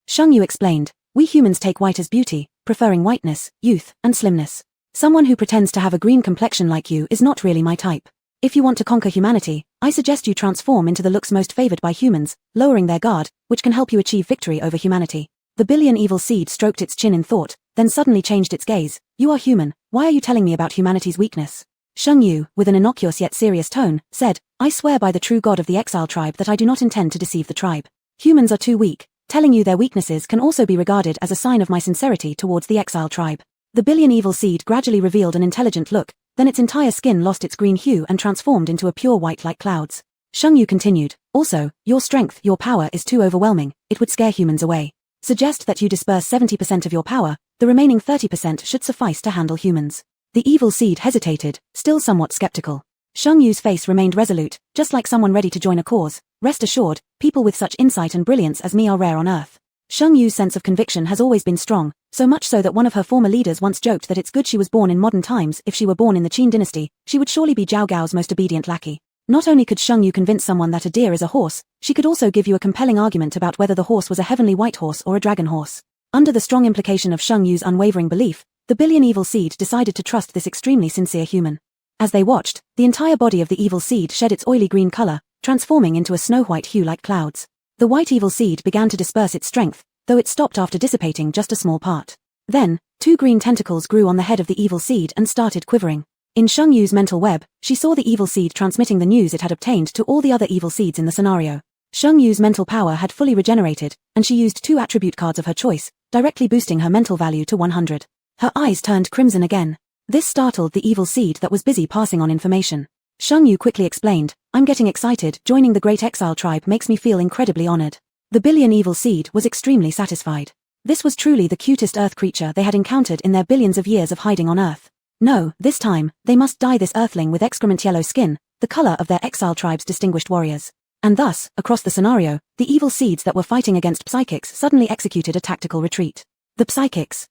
Shengyu explained, "We humans take white as beauty, preferring whiteness, youth, and slimness. Someone who pretends to have a green complexion like you is not really my type. If you want to conquer humanity, I suggest you transform into the looks most favored by humans, lowering their guard, which can help you achieve victory over humanity." The billion evil seed stroked its chin in thought, then suddenly changed its gaze. "You are human, why are you telling me about humanity's weakness?" Shengyu, with an innocuous yet serious tone, said, "I swear by the true god of the exile tribe that I do not intend to deceive the tribe. Humans are too weak. Telling you their weaknesses can also be regarded as a sign of my sincerity towards the exile tribe. The billion evil seed gradually revealed an intelligent look, then its entire skin lost its green hue and transformed into a pure white like clouds. Sheng Yu continued, also, your strength, your power is too overwhelming, it would scare humans away. Suggest that you disperse 70% of your power, the remaining 30% should suffice to handle humans. The evil seed hesitated, still somewhat skeptical. Sheng Yu's face remained resolute, just like someone ready to join a cause. Rest assured, people with such insight and brilliance as me are rare on Earth. Sheng Yu's sense of conviction has always been strong, so much so that one of her former leaders once joked that it's good she was born in modern times. If she were born in the Qin dynasty, she would surely be Zhao Gao's most obedient lackey. Not only could Sheng Yu convince someone that a deer is a horse, she could also give you a compelling argument about whether the horse was a heavenly white horse or a dragon horse. Under the strong implication of Sheng Yu's unwavering belief, the billion evil seed decided to trust this extremely sincere human. As they watched, the entire body of the evil seed shed its oily green color, transforming into a snow-white hue like clouds. The white evil seed began to disperse its strength, though it stopped after dissipating just a small part. Then, 2 green tentacles grew on the head of the evil seed and started quivering. In Sheng Yu's mental web, she saw the evil seed transmitting the news it had obtained to all the other evil seeds in the scenario. Sheng Yu's mental power had fully regenerated, and she used 2 attribute cards of her choice, directly boosting her mental value to 100. Her eyes turned crimson again. This startled the evil seed that was busy passing on information. Sheng Yu quickly explained, I'm getting excited, joining the Great Exile tribe makes me feel incredibly honored. The billion evil seed was extremely satisfied. This was truly the cutest earth creature they had encountered in their billions of years of hiding on Earth. No, this time, they must dye this earthling with excrement yellow skin, the color of their exile tribe's distinguished warriors. And thus, across the scenario, the evil seeds that were fighting against psychics suddenly executed a tactical retreat. The psychics,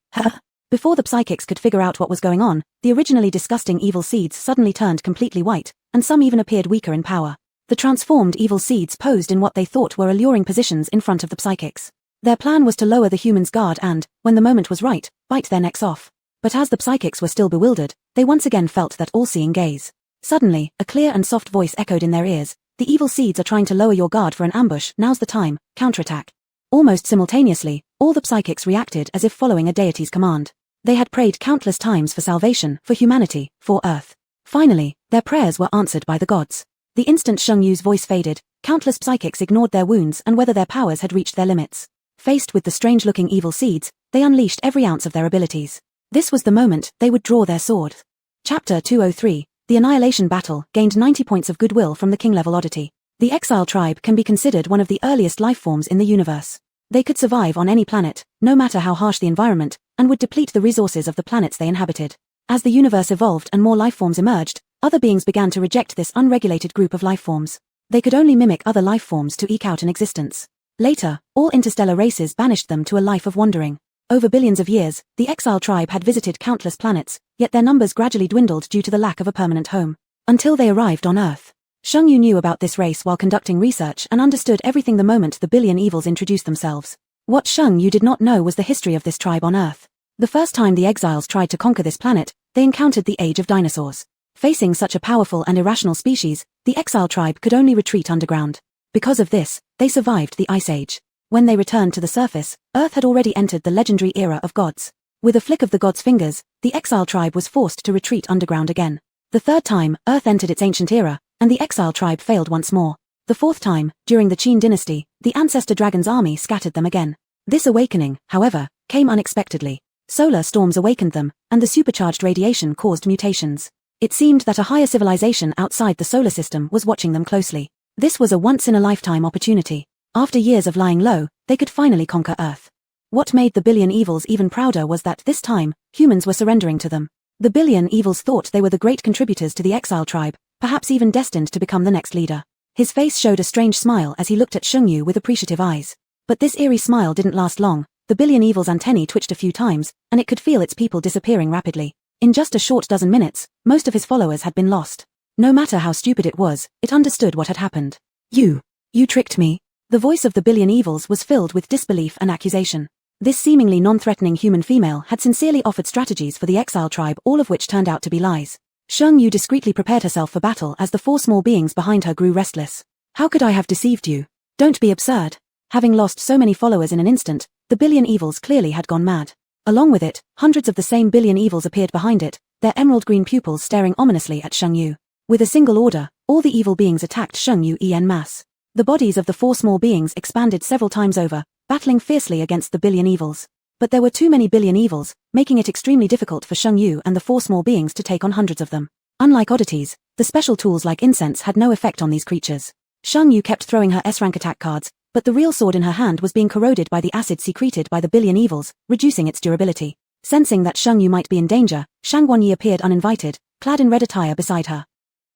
Before the psychics could figure out what was going on, the originally disgusting evil seeds suddenly turned completely white, and some even appeared weaker in power. The transformed evil seeds posed in what they thought were alluring positions in front of the psychics. Their plan was to lower the humans' guard and, when the moment was right, bite their necks off. But as the psychics were still bewildered, they once again felt that all-seeing gaze. Suddenly, a clear and soft voice echoed in their ears, the evil seeds are trying to lower your guard for an ambush, now's the time, counterattack. Almost simultaneously, all the psychics reacted as if following a deity's command. They had prayed countless times for salvation, for humanity, for Earth. Finally, their prayers were answered by the gods. The instant Sheng Yu's voice faded, countless psychics ignored their wounds and whether their powers had reached their limits. Faced with the strange-looking evil seeds, they unleashed every ounce of their abilities. This was the moment they would draw their sword. Chapter 203, The Annihilation Battle, gained 90 points of goodwill from the king-level oddity. The Exile tribe can be considered one of the earliest life forms in the universe. They could survive on any planet, no matter how harsh the environment, and would deplete the resources of the planets they inhabited. As the universe evolved and more life forms emerged, other beings began to reject this unregulated group of life forms. They could only mimic other life forms to eke out an existence. Later, all interstellar races banished them to a life of wandering. Over billions of years, the Exile tribe had visited countless planets, yet their numbers gradually dwindled due to the lack of a permanent home. Until they arrived on Earth. Sheng Yu knew about this race while conducting research and understood everything the moment the billion evils introduced themselves. What Sheng Yu did not know was the history of this tribe on Earth. The first time the exiles tried to conquer this planet, they encountered the age of dinosaurs. Facing such a powerful and irrational species, the Exile tribe could only retreat underground. Because of this, they survived the Ice Age. When they returned to the surface, Earth had already entered the legendary era of gods. With a flick of the gods' fingers, the Exile tribe was forced to retreat underground again. The third time, Earth entered its ancient era, and the Exile tribe failed once more. The fourth time, during the Qin dynasty, the ancestor dragon's army scattered them again. This awakening, however, came unexpectedly. Solar storms awakened them, and the supercharged radiation caused mutations. It seemed that a higher civilization outside the solar system was watching them closely. This was a once-in-a-lifetime opportunity. After years of lying low, they could finally conquer Earth. What made the billion evils even prouder was that, this time, humans were surrendering to them. The billion evils thought they were the great contributors to the Exile tribe, perhaps even destined to become the next leader. His face showed a strange smile as he looked at Sheng Yu with appreciative eyes. But this eerie smile didn't last long. The billion evil's antennae twitched a few times, and it could feel its people disappearing rapidly. In just a short dozen minutes, most of his followers had been lost. No matter how stupid it was, it understood what had happened. You tricked me. The voice of the billion evils was filled with disbelief and accusation. This seemingly non-threatening human female had sincerely offered strategies for the Exile tribe, all of which turned out to be lies. Sheng Yu discreetly prepared herself for battle as the 4 small beings behind her grew restless. How could I have deceived you? Don't be absurd. Having lost so many followers in an instant, the billion evils clearly had gone mad. Along with it, hundreds of the same billion evils appeared behind it, their emerald green pupils staring ominously at Sheng Yu. With a single order, all the evil beings attacked Sheng Yu en masse. The bodies of the 4 small beings expanded several times over, battling fiercely against the billion evils. But there were too many billion evils, making it extremely difficult for Sheng Yu and the 4 small beings to take on hundreds of them. Unlike oddities, the special tools like incense had no effect on these creatures. Sheng Yu kept throwing her S-rank attack cards, but the real sword in her hand was being corroded by the acid secreted by the billion evils, reducing its durability. Sensing that Sheng Yu might be in danger, Shang Guanyi appeared uninvited, clad in red attire beside her.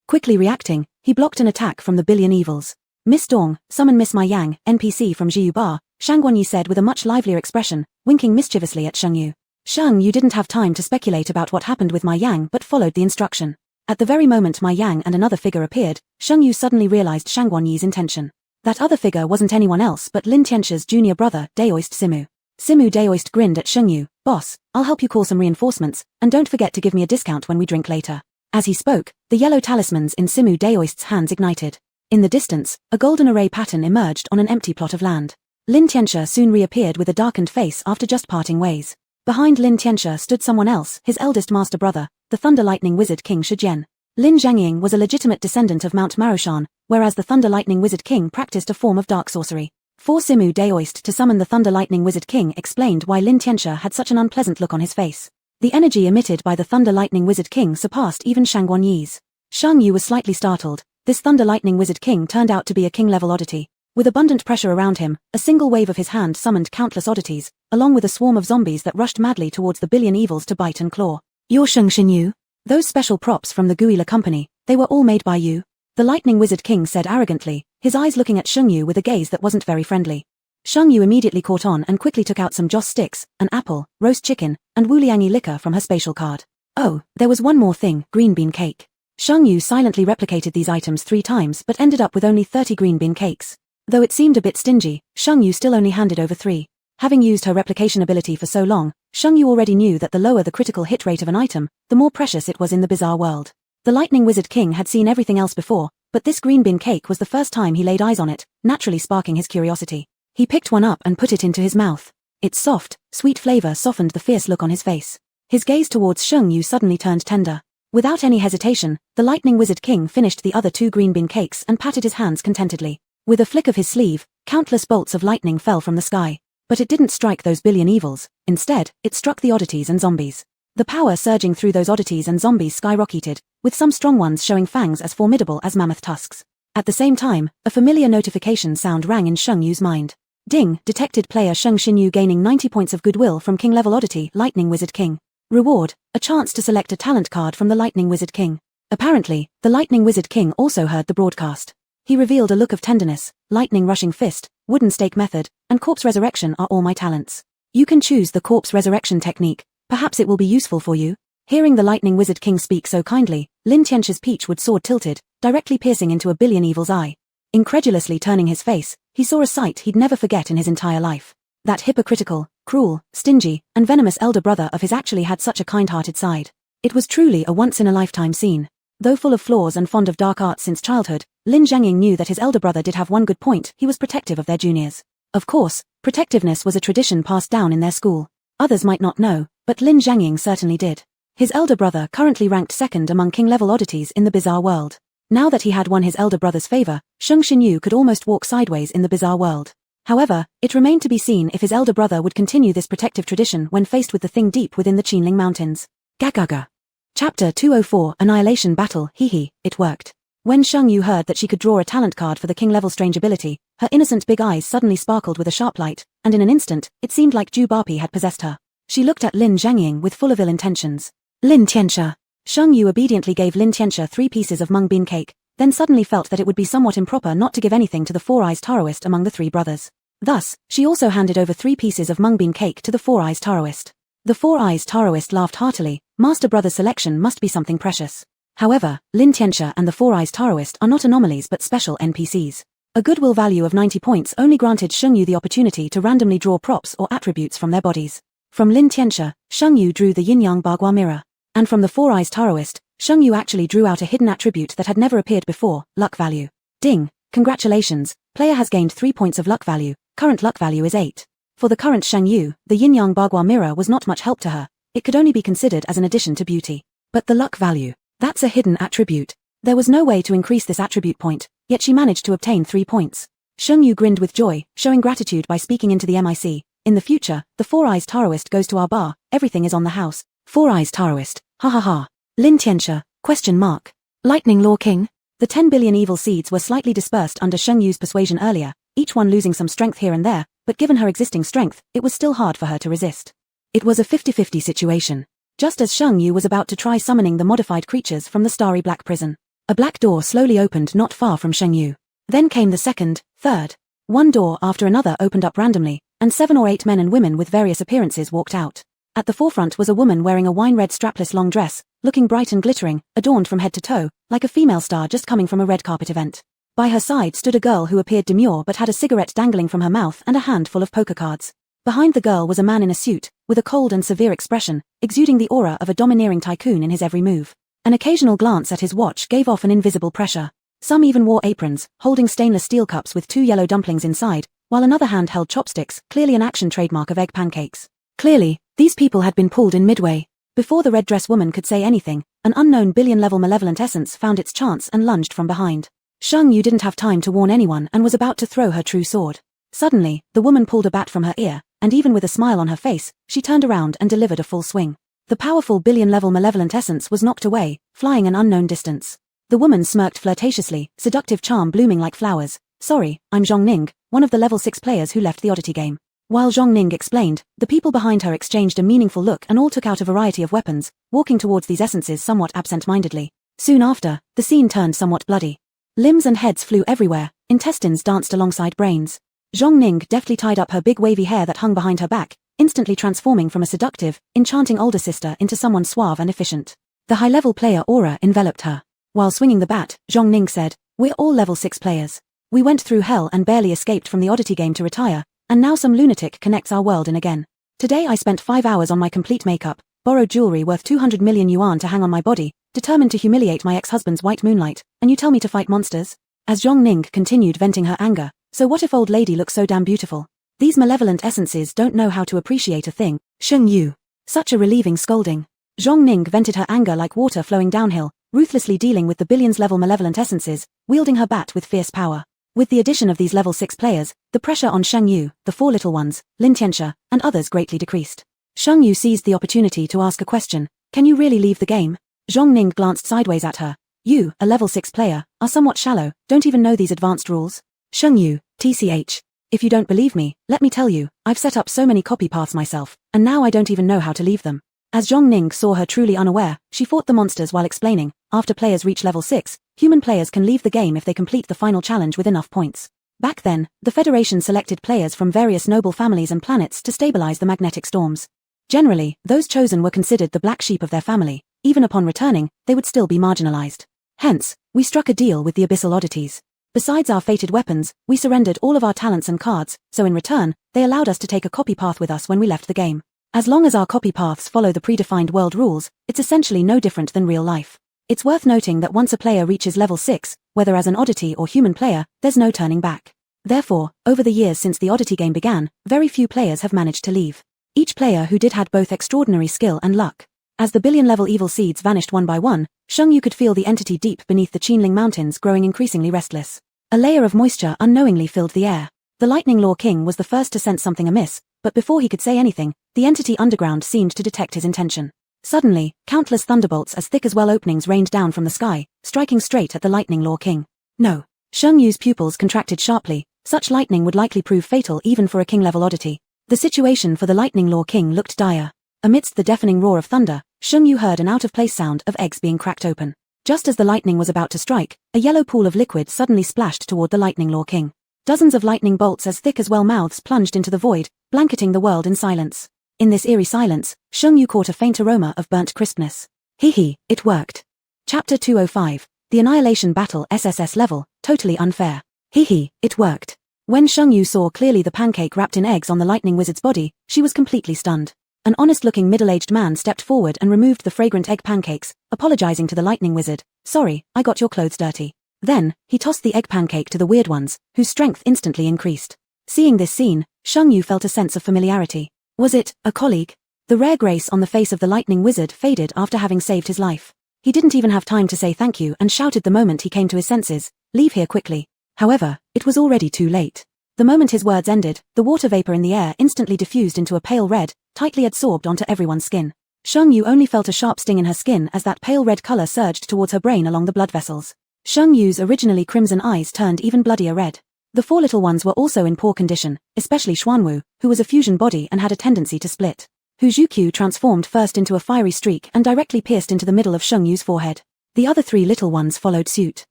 Quickly reacting, he blocked an attack from the billion evils. Miss Dong, summon Miss Mai Yang, NPC from Jiyu Bar, Shang Guanyi said with a much livelier expression, winking mischievously at Sheng Yu. Sheng Yu didn't have time to speculate about what happened with Mai Yang but followed the instruction. At the very moment Mai Yang and another figure appeared, Sheng Yu suddenly realized Shang Guanyi's intention. That other figure wasn't anyone else but Lin Tianxia's junior brother, Daoist Simu. Simu Daoist grinned at Sheng Yu. "Boss, I'll help you call some reinforcements, and don't forget to give me a discount when we drink later." As he spoke, the yellow talismans in Simu Daoist's hands ignited. In the distance, a golden array pattern emerged on an empty plot of land. Lin Tianxia soon reappeared with a darkened face after just parting ways. Behind Lin Tianxia stood someone else, his eldest master brother, the Thunder Lightning Wizard King Shijian. Lin Zhangying was a legitimate descendant of Mount Marushan, whereas the Thunder Lightning Wizard King practiced a form of dark sorcery. For Simu Daoist to summon the Thunder Lightning Wizard King explained why Lin Tianxia had such an unpleasant look on his face. The energy emitted by the Thunder Lightning Wizard King surpassed even Shang Guanyi's. Shang Yu was slightly startled. This Thunder Lightning Wizard King turned out to be a king-level oddity. With abundant pressure around him, a single wave of his hand summoned countless oddities, along with a swarm of zombies that rushed madly towards the billion evils to bite and claw. "You're Sheng Xinyu? Those special props from the Guila company, they were all made by you?" The Lightning Wizard King said arrogantly, his eyes looking at Sheng Yu with a gaze that wasn't very friendly. Sheng Yu immediately caught on and quickly took out some joss sticks, an apple, roast chicken, and wuliangi liquor from her spatial card. Oh, there was one more thing, green bean cake. Sheng Yu silently replicated these items 3 times but ended up with only 30 green bean cakes. Though it seemed a bit stingy, Sheng Yu still only handed over 3. Having used her replication ability for so long, Sheng Yu already knew that the lower the critical hit rate of an item, the more precious it was in the bizarre world. The Lightning Wizard King had seen everything else before, but this green bean cake was the first time he laid eyes on it, naturally sparking his curiosity. He picked one up and put it into his mouth. Its soft, sweet flavor softened the fierce look on his face. His gaze towards Sheng Yu suddenly turned tender. Without any hesitation, the Lightning Wizard King finished the other 2 green bean cakes and patted his hands contentedly. With a flick of his sleeve, countless bolts of lightning fell from the sky. But it didn't strike those billion evils. Instead, it struck the oddities and zombies. The power surging through those oddities and zombies skyrocketed, with some strong ones showing fangs as formidable as mammoth tusks. At the same time, a familiar notification sound rang in Sheng Yu's mind. Ding, detected player Sheng Xinyu gaining 90 points of goodwill from King-level oddity Lightning Wizard King. Reward, a chance to select a talent card from the Lightning Wizard King. Apparently, the Lightning Wizard King also heard the broadcast. He revealed a look of tenderness. Lightning rushing fist, wooden stake method, and corpse resurrection are all my talents. You can choose the corpse resurrection technique, perhaps it will be useful for you. Hearing the Lightning Wizard King speak so kindly, Lin Tianxia's peachwood sword tilted, directly piercing into a billion evil's eye. Incredulously turning his face, he saw a sight he'd never forget in his entire life. That hypocritical, cruel, stingy, and venomous elder brother of his actually had such a kind-hearted side. It was truly a once-in-a-lifetime scene. Though full of flaws and fond of dark arts since childhood, Lin Zhangying knew that his elder brother did have one good point: he was protective of their juniors. Of course, protectiveness was a tradition passed down in their school. Others might not know, but Lin Zhangying certainly did. His elder brother currently ranked 2nd among king-level oddities in the bizarre world. Now that he had won his elder brother's favor, Sheng Xinyu could almost walk sideways in the bizarre world. However, it remained to be seen if his elder brother would continue this protective tradition when faced with the thing deep within the Qinling Mountains. Gagaga. Chapter 204 Annihilation Battle. Hehe, it worked. When Sheng Yu heard that she could draw a talent card for the king-level strange ability, her innocent big eyes suddenly sparkled with a sharp light, and in an instant, it seemed like Ju Barpi had possessed her. She looked at Lin Zhangying with full of ill intentions. Lin Tianxia. Sheng Yu obediently gave Lin Tianxia 3 pieces of mung bean cake, then suddenly felt that it would be somewhat improper not to give anything to the Four-Eyes Taoist among the 3 brothers. Thus, she also handed over 3 pieces of mung bean cake to the Four-Eyes Taoist. The Four-Eyes Taoist laughed heartily. Master brother's selection must be something precious. However, Lin Tianxia and the Four-Eyes Taoist are not anomalies but special NPCs. A goodwill value of 90 points only granted Sheng Yu the opportunity to randomly draw props or attributes from their bodies. From Lin Tianxia, Sheng Yu drew the yin-yang Bagua mirror. And from the Four-Eyes Taoist, Sheng Yu actually drew out a hidden attribute that had never appeared before, luck value. Ding! Congratulations, player has gained 3 points of luck value, current luck value is 8. For the current Sheng Yu, the yin-yang Bagua mirror was not much help to her, it could only be considered as an addition to beauty. But the luck value, that's a hidden attribute. There was no way to increase this attribute point, yet she managed to obtain 3 points. Sheng Yu grinned with joy, showing gratitude by speaking into the mic. In the future, the Four Eyes Taoist goes to our bar, everything is on the house. Four Eyes Taoist, ha ha ha. Lin Tianxia, question mark. Lightning Law King? The 10 billion evil seeds were slightly dispersed under Sheng Yu's persuasion earlier, each one losing some strength here and there, but given her existing strength, it was still hard for her to resist. It was a 50-50 situation. Just as Sheng Yu was about to try summoning the modified creatures from the starry black prison, a black door slowly opened not far from Sheng Yu. Then came the second, third. One door after another opened up randomly, and 7 or 8 men and women with various appearances walked out. At the forefront was a woman wearing a wine-red strapless long dress, looking bright and glittering, adorned from head to toe, like a female star just coming from a red carpet event. By her side stood a girl who appeared demure but had a cigarette dangling from her mouth and a handful of poker cards. Behind the girl was a man in a suit, with a cold and severe expression, exuding the aura of a domineering tycoon in his every move. An occasional glance at his watch gave off an invisible pressure. Some even wore aprons, holding stainless steel cups with 2 yellow dumplings inside, while another hand held chopsticks, clearly an action trademark of egg pancakes. Clearly, these people had been pulled in midway. Before the red dress woman could say anything, an unknown billion-level malevolent essence found its chance and lunged from behind. Sheng Yu didn't have time to warn anyone and was about to throw her true sword. Suddenly, the woman pulled a bat from her ear, and even with a smile on her face, she turned around and delivered a full swing. The powerful billion-level malevolent essence was knocked away, flying an unknown distance. The woman smirked flirtatiously, seductive charm blooming like flowers. Sorry, I'm Zhongning, one of the level 6 players who left the oddity game. While Zhongning explained, the people behind her exchanged a meaningful look and all took out a variety of weapons, walking towards these essences somewhat absent-mindedly. Soon after, the scene turned somewhat bloody. Limbs and heads flew everywhere, intestines danced alongside brains. Zhongning deftly tied up her big wavy hair that hung behind her back, instantly transforming from a seductive, enchanting older sister into someone suave and efficient. The high-level player aura enveloped her. While swinging the bat, Zhongning said, "We're all level 6 players. We went through hell and barely escaped from the oddity game to retire, and now some lunatic connects our world in again. Today I spent 5 hours on my complete makeup, borrowed jewelry worth 200 million yuan to hang on my body, determined to humiliate my ex-husband's white moonlight, and you tell me to fight monsters?" As Zhongning continued venting her anger, "So what if old lady looks so damn beautiful? These malevolent essences don't know how to appreciate a thing." Sheng Yu. Such a relieving scolding. Zhongning vented her anger like water flowing downhill, ruthlessly dealing with the billions-level malevolent essences, wielding her bat with fierce power. With the addition of these level 6 players, the pressure on Sheng Yu, the 4 little ones, Lin Tianxia, and others greatly decreased. Sheng Yu seized the opportunity to ask a question. "Can you really leave the game?" Zhongning glanced sideways at her. "You, a level 6 player, are somewhat shallow, don't even know these advanced rules." Sheng Yu, TCH. "If you don't believe me, let me tell you, I've set up so many copy paths myself, and now I don't even know how to leave them." As Zhongning saw her truly unaware, she fought the monsters while explaining, after players reach level 6, human players can leave the game if they complete the final challenge with enough points. Back then, the Federation selected players from various noble families and planets to stabilize the magnetic storms. Generally, those chosen were considered the black sheep of their family. Even upon returning, they would still be marginalized. Hence, we struck a deal with the Abyssal Oddities. Besides our fated weapons, we surrendered all of our talents and cards, so in return, they allowed us to take a copy path with us when we left the game. As long as our copy paths follow the predefined world rules, it's essentially no different than real life. It's worth noting that once a player reaches level 6, whether as an oddity or human player, there's no turning back. Therefore, over the years since the oddity game began, very few players have managed to leave. Each player who did had both extraordinary skill and luck. As the billion-level evil seeds vanished one by one, Sheng Yu could feel the entity deep beneath the Qinling Mountains growing increasingly restless. A layer of moisture unknowingly filled the air. The Lightning Law King was the first to sense something amiss, but before he could say anything, the entity underground seemed to detect his intention. Suddenly, countless thunderbolts as thick as well openings rained down from the sky, striking straight at the Lightning Law King. No. Sheng Yu's pupils contracted sharply. Such lightning would likely prove fatal even for a king-level oddity. The situation for the Lightning Law King looked dire. Amidst the deafening roar of thunder, Sheng Yu heard an out-of-place sound of eggs being cracked open. Just as the lightning was about to strike, a yellow pool of liquid suddenly splashed toward the Lightning Law King. Dozens of lightning bolts as thick as well mouths plunged into the void, blanketing the world in silence. In this eerie silence, Sheng Yu caught a faint aroma of burnt crispness. Hee, it worked. Chapter 205, The Annihilation Battle SSS Level, Totally Unfair. Hee, it worked. When Sheng Yu saw clearly the pancake wrapped in eggs on the lightning wizard's body, she was completely stunned. An honest-looking middle-aged man stepped forward and removed the fragrant egg pancakes, apologizing to the lightning wizard. "Sorry, I got your clothes dirty." Then, he tossed the egg pancake to the weird ones, whose strength instantly increased. Seeing this scene, Sheng Yu felt a sense of familiarity. Was it a colleague? The rare grace on the face of the lightning wizard faded after having saved his life. He didn't even have time to say thank you and shouted the moment he came to his senses. leave here quickly. However, it was already too late. The moment his words ended, the water vapor in the air instantly diffused into a pale red, tightly adsorbed onto everyone's skin. Sheng Yu only felt a sharp sting in her skin as that pale red color surged towards her brain along the blood vessels. Sheng Yu's originally crimson eyes turned even bloodier red. The four little ones were also in poor condition, especially Xuanwu, who was a fusion body and had a tendency to split. Hu Zhuqiu transformed first into a fiery streak and directly pierced into the middle of Sheng Yu's forehead. The other three little ones followed suit.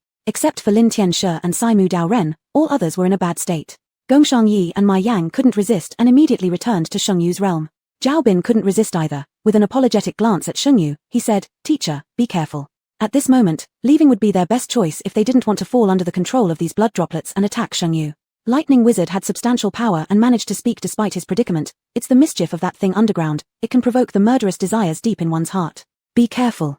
Except for Lin Tianshi and Saimu Daoren, all others were in a bad state. Gongshang Yi and Mai Yang couldn't resist and immediately returned to Sheng Yu's realm. Zhao Bin couldn't resist either. With an apologetic glance at Sheng Yu, he said, "Teacher, be careful." At this moment, leaving would be their best choice if they didn't want to fall under the control of these blood droplets and attack Sheng Yu. Lightning Wizard had substantial power and managed to speak despite his predicament. It's the mischief of that thing underground, it can provoke the murderous desires deep in one's heart. Be careful.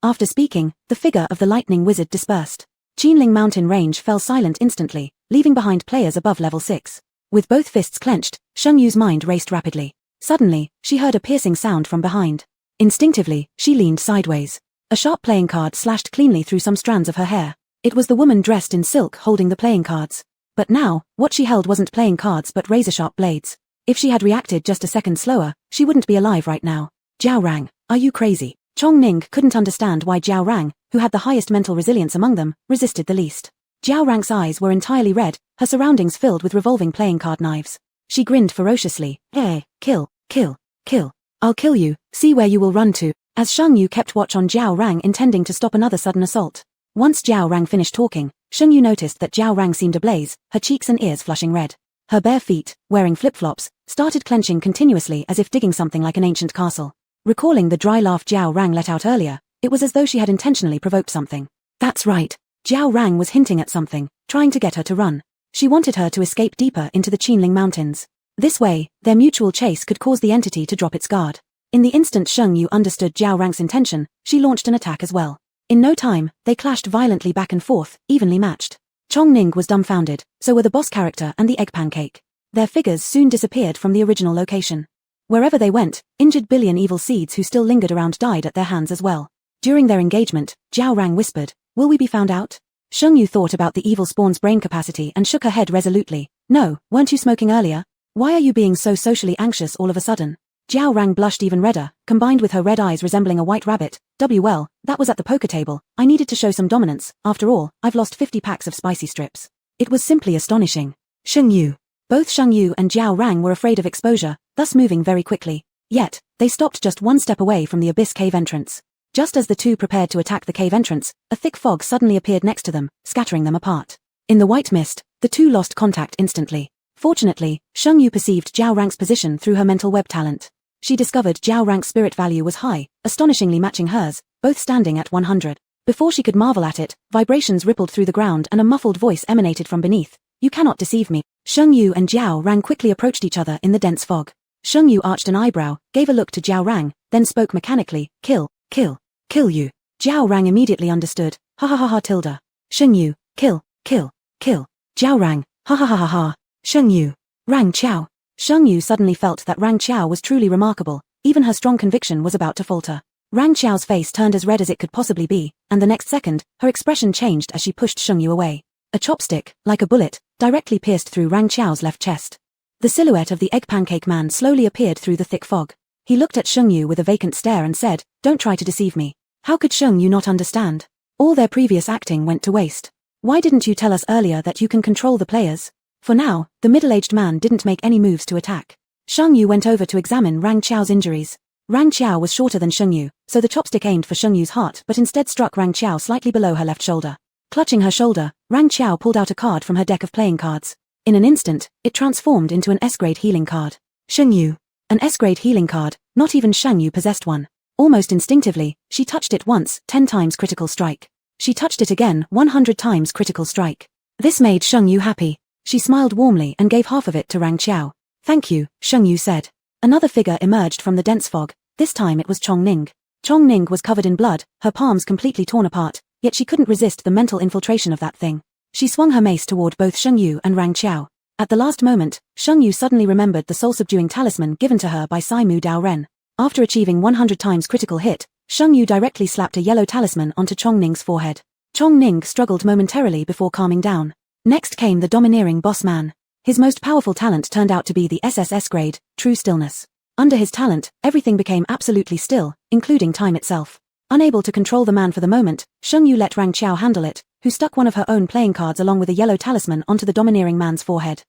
After speaking, the figure of the Lightning Wizard dispersed. Qinling Mountain Range fell silent instantly, leaving behind players above level 6. With both fists clenched, Sheng Yu's mind raced rapidly. Suddenly, she heard a piercing sound from behind. Instinctively, she leaned sideways. A sharp playing card slashed cleanly through some strands of her hair. It was the woman dressed in silk holding the playing cards. But now, what she held wasn't playing cards but razor-sharp blades. If she had reacted just a second slower, she wouldn't be alive right now. Jiao Rang, are you crazy? Chong Ning couldn't understand why Jiao Rang, who had the highest mental resilience among them, resisted the least. Jiao Rang's eyes were entirely red, her surroundings filled with revolving playing card knives. She grinned ferociously. "Hey, kill, kill, kill. I'll kill you, see where you will run to." As Sheng Yu kept watch on Jiao Rang intending to stop another sudden assault. Once Jiao Rang finished talking, Sheng Yu noticed that Jiao Rang seemed ablaze, her cheeks and ears flushing red. Her bare feet, wearing flip-flops, started clenching continuously as if digging something like an ancient castle. Recalling the dry laugh Jiao Rang let out earlier, it was as though she had intentionally provoked something. That's right. Jiao Rang was hinting at something, trying to get her to run. She wanted her to escape deeper into the Qinling Mountains. This way, their mutual chase could cause the entity to drop its guard. In the instant Sheng Yu understood Jiao Rang's intention, she launched an attack as well. In no time, they clashed violently back and forth, evenly matched. Chong Ning was dumbfounded, so were the boss character and the egg pancake. Their figures soon disappeared from the original location. Wherever they went, injured billion evil seeds who still lingered around died at their hands as well. During their engagement, Jiao Rang whispered, "Will we be found out?" Sheng Yu thought about the evil spawn's brain capacity and shook her head resolutely. "No, weren't you smoking earlier? Why are you being so socially anxious all of a sudden?" Jiao Rang blushed even redder, combined with her red eyes resembling a white rabbit. Well, that was at the poker table. I needed to show some dominance. After all, I've lost 50 packs of spicy strips. It was simply astonishing. Sheng Yu. Both Sheng Yu and Jiao Rang were afraid of exposure, thus moving very quickly. Yet, they stopped just one step away from the abyss cave entrance. Just as the two prepared to attack the cave entrance, a thick fog suddenly appeared next to them, scattering them apart. In the white mist, the two lost contact instantly. Fortunately, Sheng Yu perceived Jiao Rang's position through her mental web talent. She discovered Jiao Rang's spirit value was high, astonishingly matching hers, both standing at 100. Before she could marvel at it, vibrations rippled through the ground and a muffled voice emanated from beneath. "You cannot deceive me." Sheng Yu and Jiao Rang quickly approached each other in the dense fog. Sheng Yu arched an eyebrow, gave a look to Jiao Rang, then spoke mechanically, "Kill, kill, kill you." Jiao Rang immediately understood. "Ha ha ha ha tilde." Sheng Yu, "Kill, kill, kill." Jiao Rang, "Ha ha ha ha ha." Sheng Yu, "Rang Qiao." Sheng Yu suddenly felt that Rang Qiao was truly remarkable, even her strong conviction was about to falter. Rang Qiao's face turned as red as it could possibly be, and the next second, her expression changed as she pushed Sheng Yu away. A chopstick, like a bullet, directly pierced through Rang Qiao's left chest. The silhouette of the egg pancake man slowly appeared through the thick fog. He looked at Sheng Yu with a vacant stare and said, "Don't try to deceive me." How could Sheng Yu not understand? All their previous acting went to waste. Why didn't you tell us earlier that you can control the players? For now, the middle-aged man didn't make any moves to attack. Sheng Yu went over to examine Rang Qiao's injuries. Rang Qiao was shorter than Sheng Yu, so the chopstick aimed for Sheng Yu's heart but instead struck Rang Qiao slightly below her left shoulder. Clutching her shoulder, Rang Qiao pulled out a card from her deck of playing cards. In an instant, it transformed into an S-grade healing card. Sheng Yu. An S-grade healing card, not even Sheng Yu possessed one. Almost instinctively, she touched it once, 10 times critical strike. She touched it again, 100 times critical strike. This made Sheng Yu happy. She smiled warmly and gave half of it to Rang Qiao. "Thank you," Sheng Yu said. Another figure emerged from the dense fog. This time it was Chong Ning. Chong Ning was covered in blood, her palms completely torn apart, yet she couldn't resist the mental infiltration of that thing. She swung her mace toward both Sheng Yu and Rang Qiao. At the last moment, Sheng Yu suddenly remembered the soul-subduing talisman given to her by Saimu Daoren. After achieving 100 times critical hit, Sheng Yu directly slapped a yellow talisman onto Chong Ning's forehead. Chong Ning struggled momentarily before calming down. Next came the domineering boss man. His most powerful talent turned out to be the SSS grade, true stillness. Under his talent, everything became absolutely still, including time itself. Unable to control the man for the moment, Sheng Yu let Rang Qiao handle it, who stuck one of her own playing cards along with a yellow talisman onto the domineering man's forehead.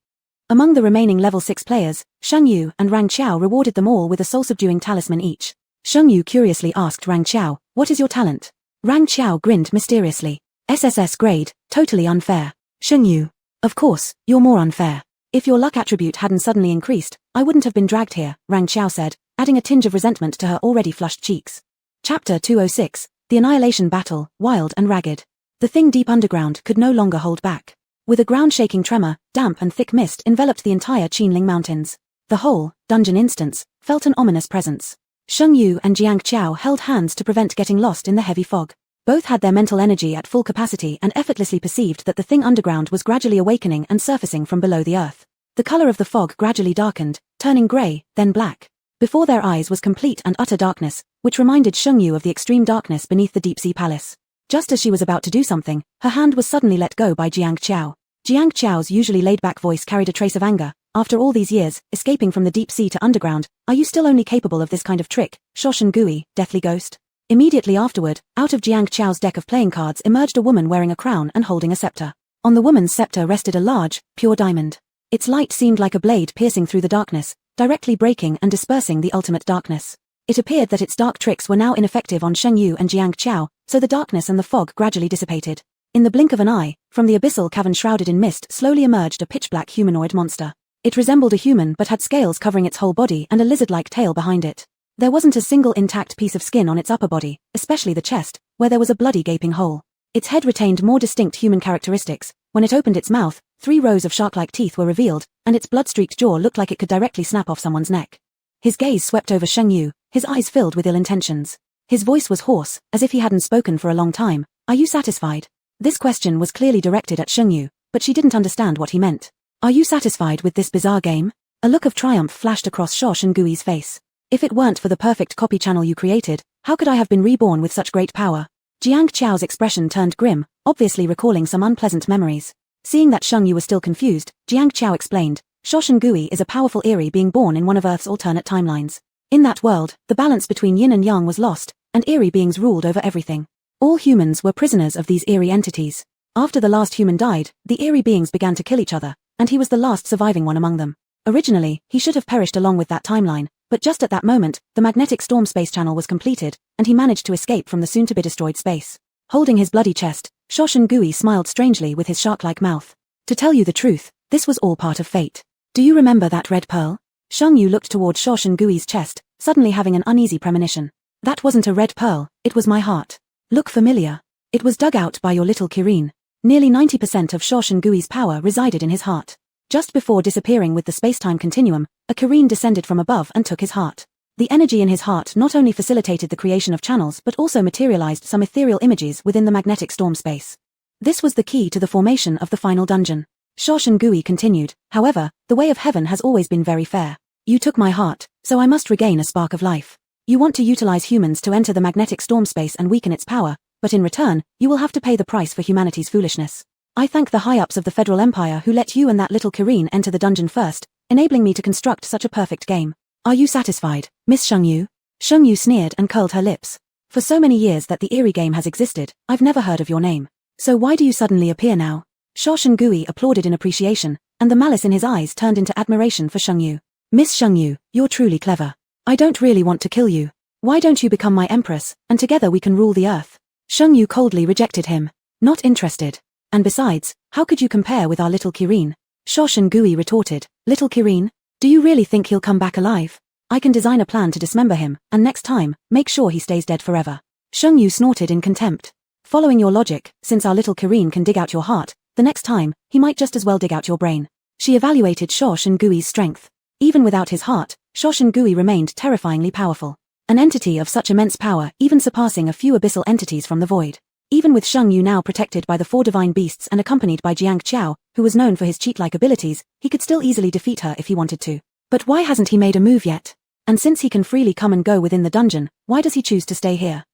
Among the remaining level 6 players, Sheng Yu and Rang Qiao rewarded them all with a soul-subduing talisman each. Sheng Yu curiously asked Rang Qiao, "What is your talent?" Rang Qiao grinned mysteriously. "SSS grade, totally unfair." Sheng Yu, "Of course, you're more unfair. If your luck attribute hadn't suddenly increased, I wouldn't have been dragged here," Rang Qiao said, adding a tinge of resentment to her already flushed cheeks. Chapter 206, The Annihilation Battle, Wild and Ragged. The thing deep underground could no longer hold back. With a ground-shaking tremor, damp and thick mist enveloped the entire Qinling Mountains. The whole dungeon instance felt an ominous presence. Sheng Yu and Jiang Qiao held hands to prevent getting lost in the heavy fog. Both had their mental energy at full capacity and effortlessly perceived that the thing underground was gradually awakening and surfacing from below the earth. The color of the fog gradually darkened, turning gray, then black. Before their eyes was complete and utter darkness, which reminded Sheng Yu of the extreme darkness beneath the deep-sea palace. Just as she was about to do something, her hand was suddenly let go by Jiang Qiao. Jiang Qiao's usually laid-back voice carried a trace of anger. "After all these years, escaping from the deep sea to underground, are you still only capable of this kind of trick, Shoshan Gui, deathly ghost?" Immediately afterward, out of Jiang Qiao's deck of playing cards emerged a woman wearing a crown and holding a scepter. On the woman's scepter rested a large, pure diamond. Its light seemed like a blade piercing through the darkness, directly breaking and dispersing the ultimate darkness. It appeared that its dark tricks were now ineffective on Sheng Yu and Jiang Qiao, so the darkness and the fog gradually dissipated. In the blink of an eye, from the abyssal cavern shrouded in mist slowly emerged a pitch-black humanoid monster. It resembled a human but had scales covering its whole body and a lizard-like tail behind it. There wasn't a single intact piece of skin on its upper body, especially the chest, where there was a bloody gaping hole. Its head retained more distinct human characteristics. When it opened its mouth, 3 rows of shark-like teeth were revealed, and its blood-streaked jaw looked like it could directly snap off someone's neck. His gaze swept over Sheng Yu, his eyes filled with ill intentions. His voice was hoarse, as if he hadn't spoken for a long time. "Are you satisfied?" This question was clearly directed at Sheng Yu, but she didn't understand what he meant. "Are you satisfied with this bizarre game?" A look of triumph flashed across Shoshan Gui's face. "If it weren't for the perfect copy channel you created, how could I have been reborn with such great power?" Jiang Qiao's expression turned grim, obviously recalling some unpleasant memories. Seeing that Sheng Yu was still confused, Jiang Qiao explained, "Shoshan Gui is a powerful Eerie being born in one of Earth's alternate timelines. In that world, the balance between yin and yang was lost, and Eerie beings ruled over everything. All humans were prisoners of these Eerie entities. After the last human died, the Eerie beings began to kill each other, and he was the last surviving one among them. Originally, he should have perished along with that timeline, but just at that moment, the magnetic storm space channel was completed, and he managed to escape from the soon-to-be-destroyed space." Holding his bloody chest, Shoshan Gui smiled strangely with his shark-like mouth. "To tell you the truth, this was all part of fate. Do you remember that red pearl?" Sheng Yu looked toward Shoshan Gui's chest, suddenly having an uneasy premonition. "That wasn't a red pearl, it was my heart. Look familiar. It was dug out by your little Kirin. Nearly 90% of Shoshan Gui's power resided in his heart. Just before disappearing with the space-time continuum, a Kirin descended from above and took his heart. The energy in his heart not only facilitated the creation of channels but also materialized some ethereal images within the magnetic storm space. This was the key to the formation of the final dungeon." Shoshan Gui continued, "However, the way of heaven has always been very fair. You took my heart, so I must regain a spark of life. You want to utilize humans to enter the magnetic storm space and weaken its power, but in return, you will have to pay the price for humanity's foolishness. I thank the high-ups of the Federal Empire who let you and that little Kirin enter the dungeon first, enabling me to construct such a perfect game. Are you satisfied, Miss Sheng Yu?" Sheng Yu sneered and curled her lips. "For so many years that the Eerie game has existed, I've never heard of your name. So why do you suddenly appear now?" Shoshan Gui applauded in appreciation, and the malice in his eyes turned into admiration for Sheng Yu. "Miss Sheng Yu, you're truly clever. I don't really want to kill you. Why don't you become my empress, and together we can rule the earth?" Sheng Yu coldly rejected him. "Not interested. And besides, how could you compare with our little Kirin?" Shoshan Gui retorted, "Little Kirin? Do you really think he'll come back alive? I can design a plan to dismember him, and next time, make sure he stays dead forever." Sheng Yu snorted in contempt. "Following your logic, since our little Kirin can dig out your heart, the next time, he might just as well dig out your brain." She evaluated Shoshan Gui's strength. Even without his heart, Shoshan Gui remained terrifyingly powerful. An entity of such immense power, even surpassing a few abyssal entities from the void. Even with Sheng Yu now protected by the 4 divine beasts and accompanied by Jiang Qiao, who was known for his cheat-like abilities, he could still easily defeat her if he wanted to. But why hasn't he made a move yet? And since he can freely come and go within the dungeon, why does he choose to stay here?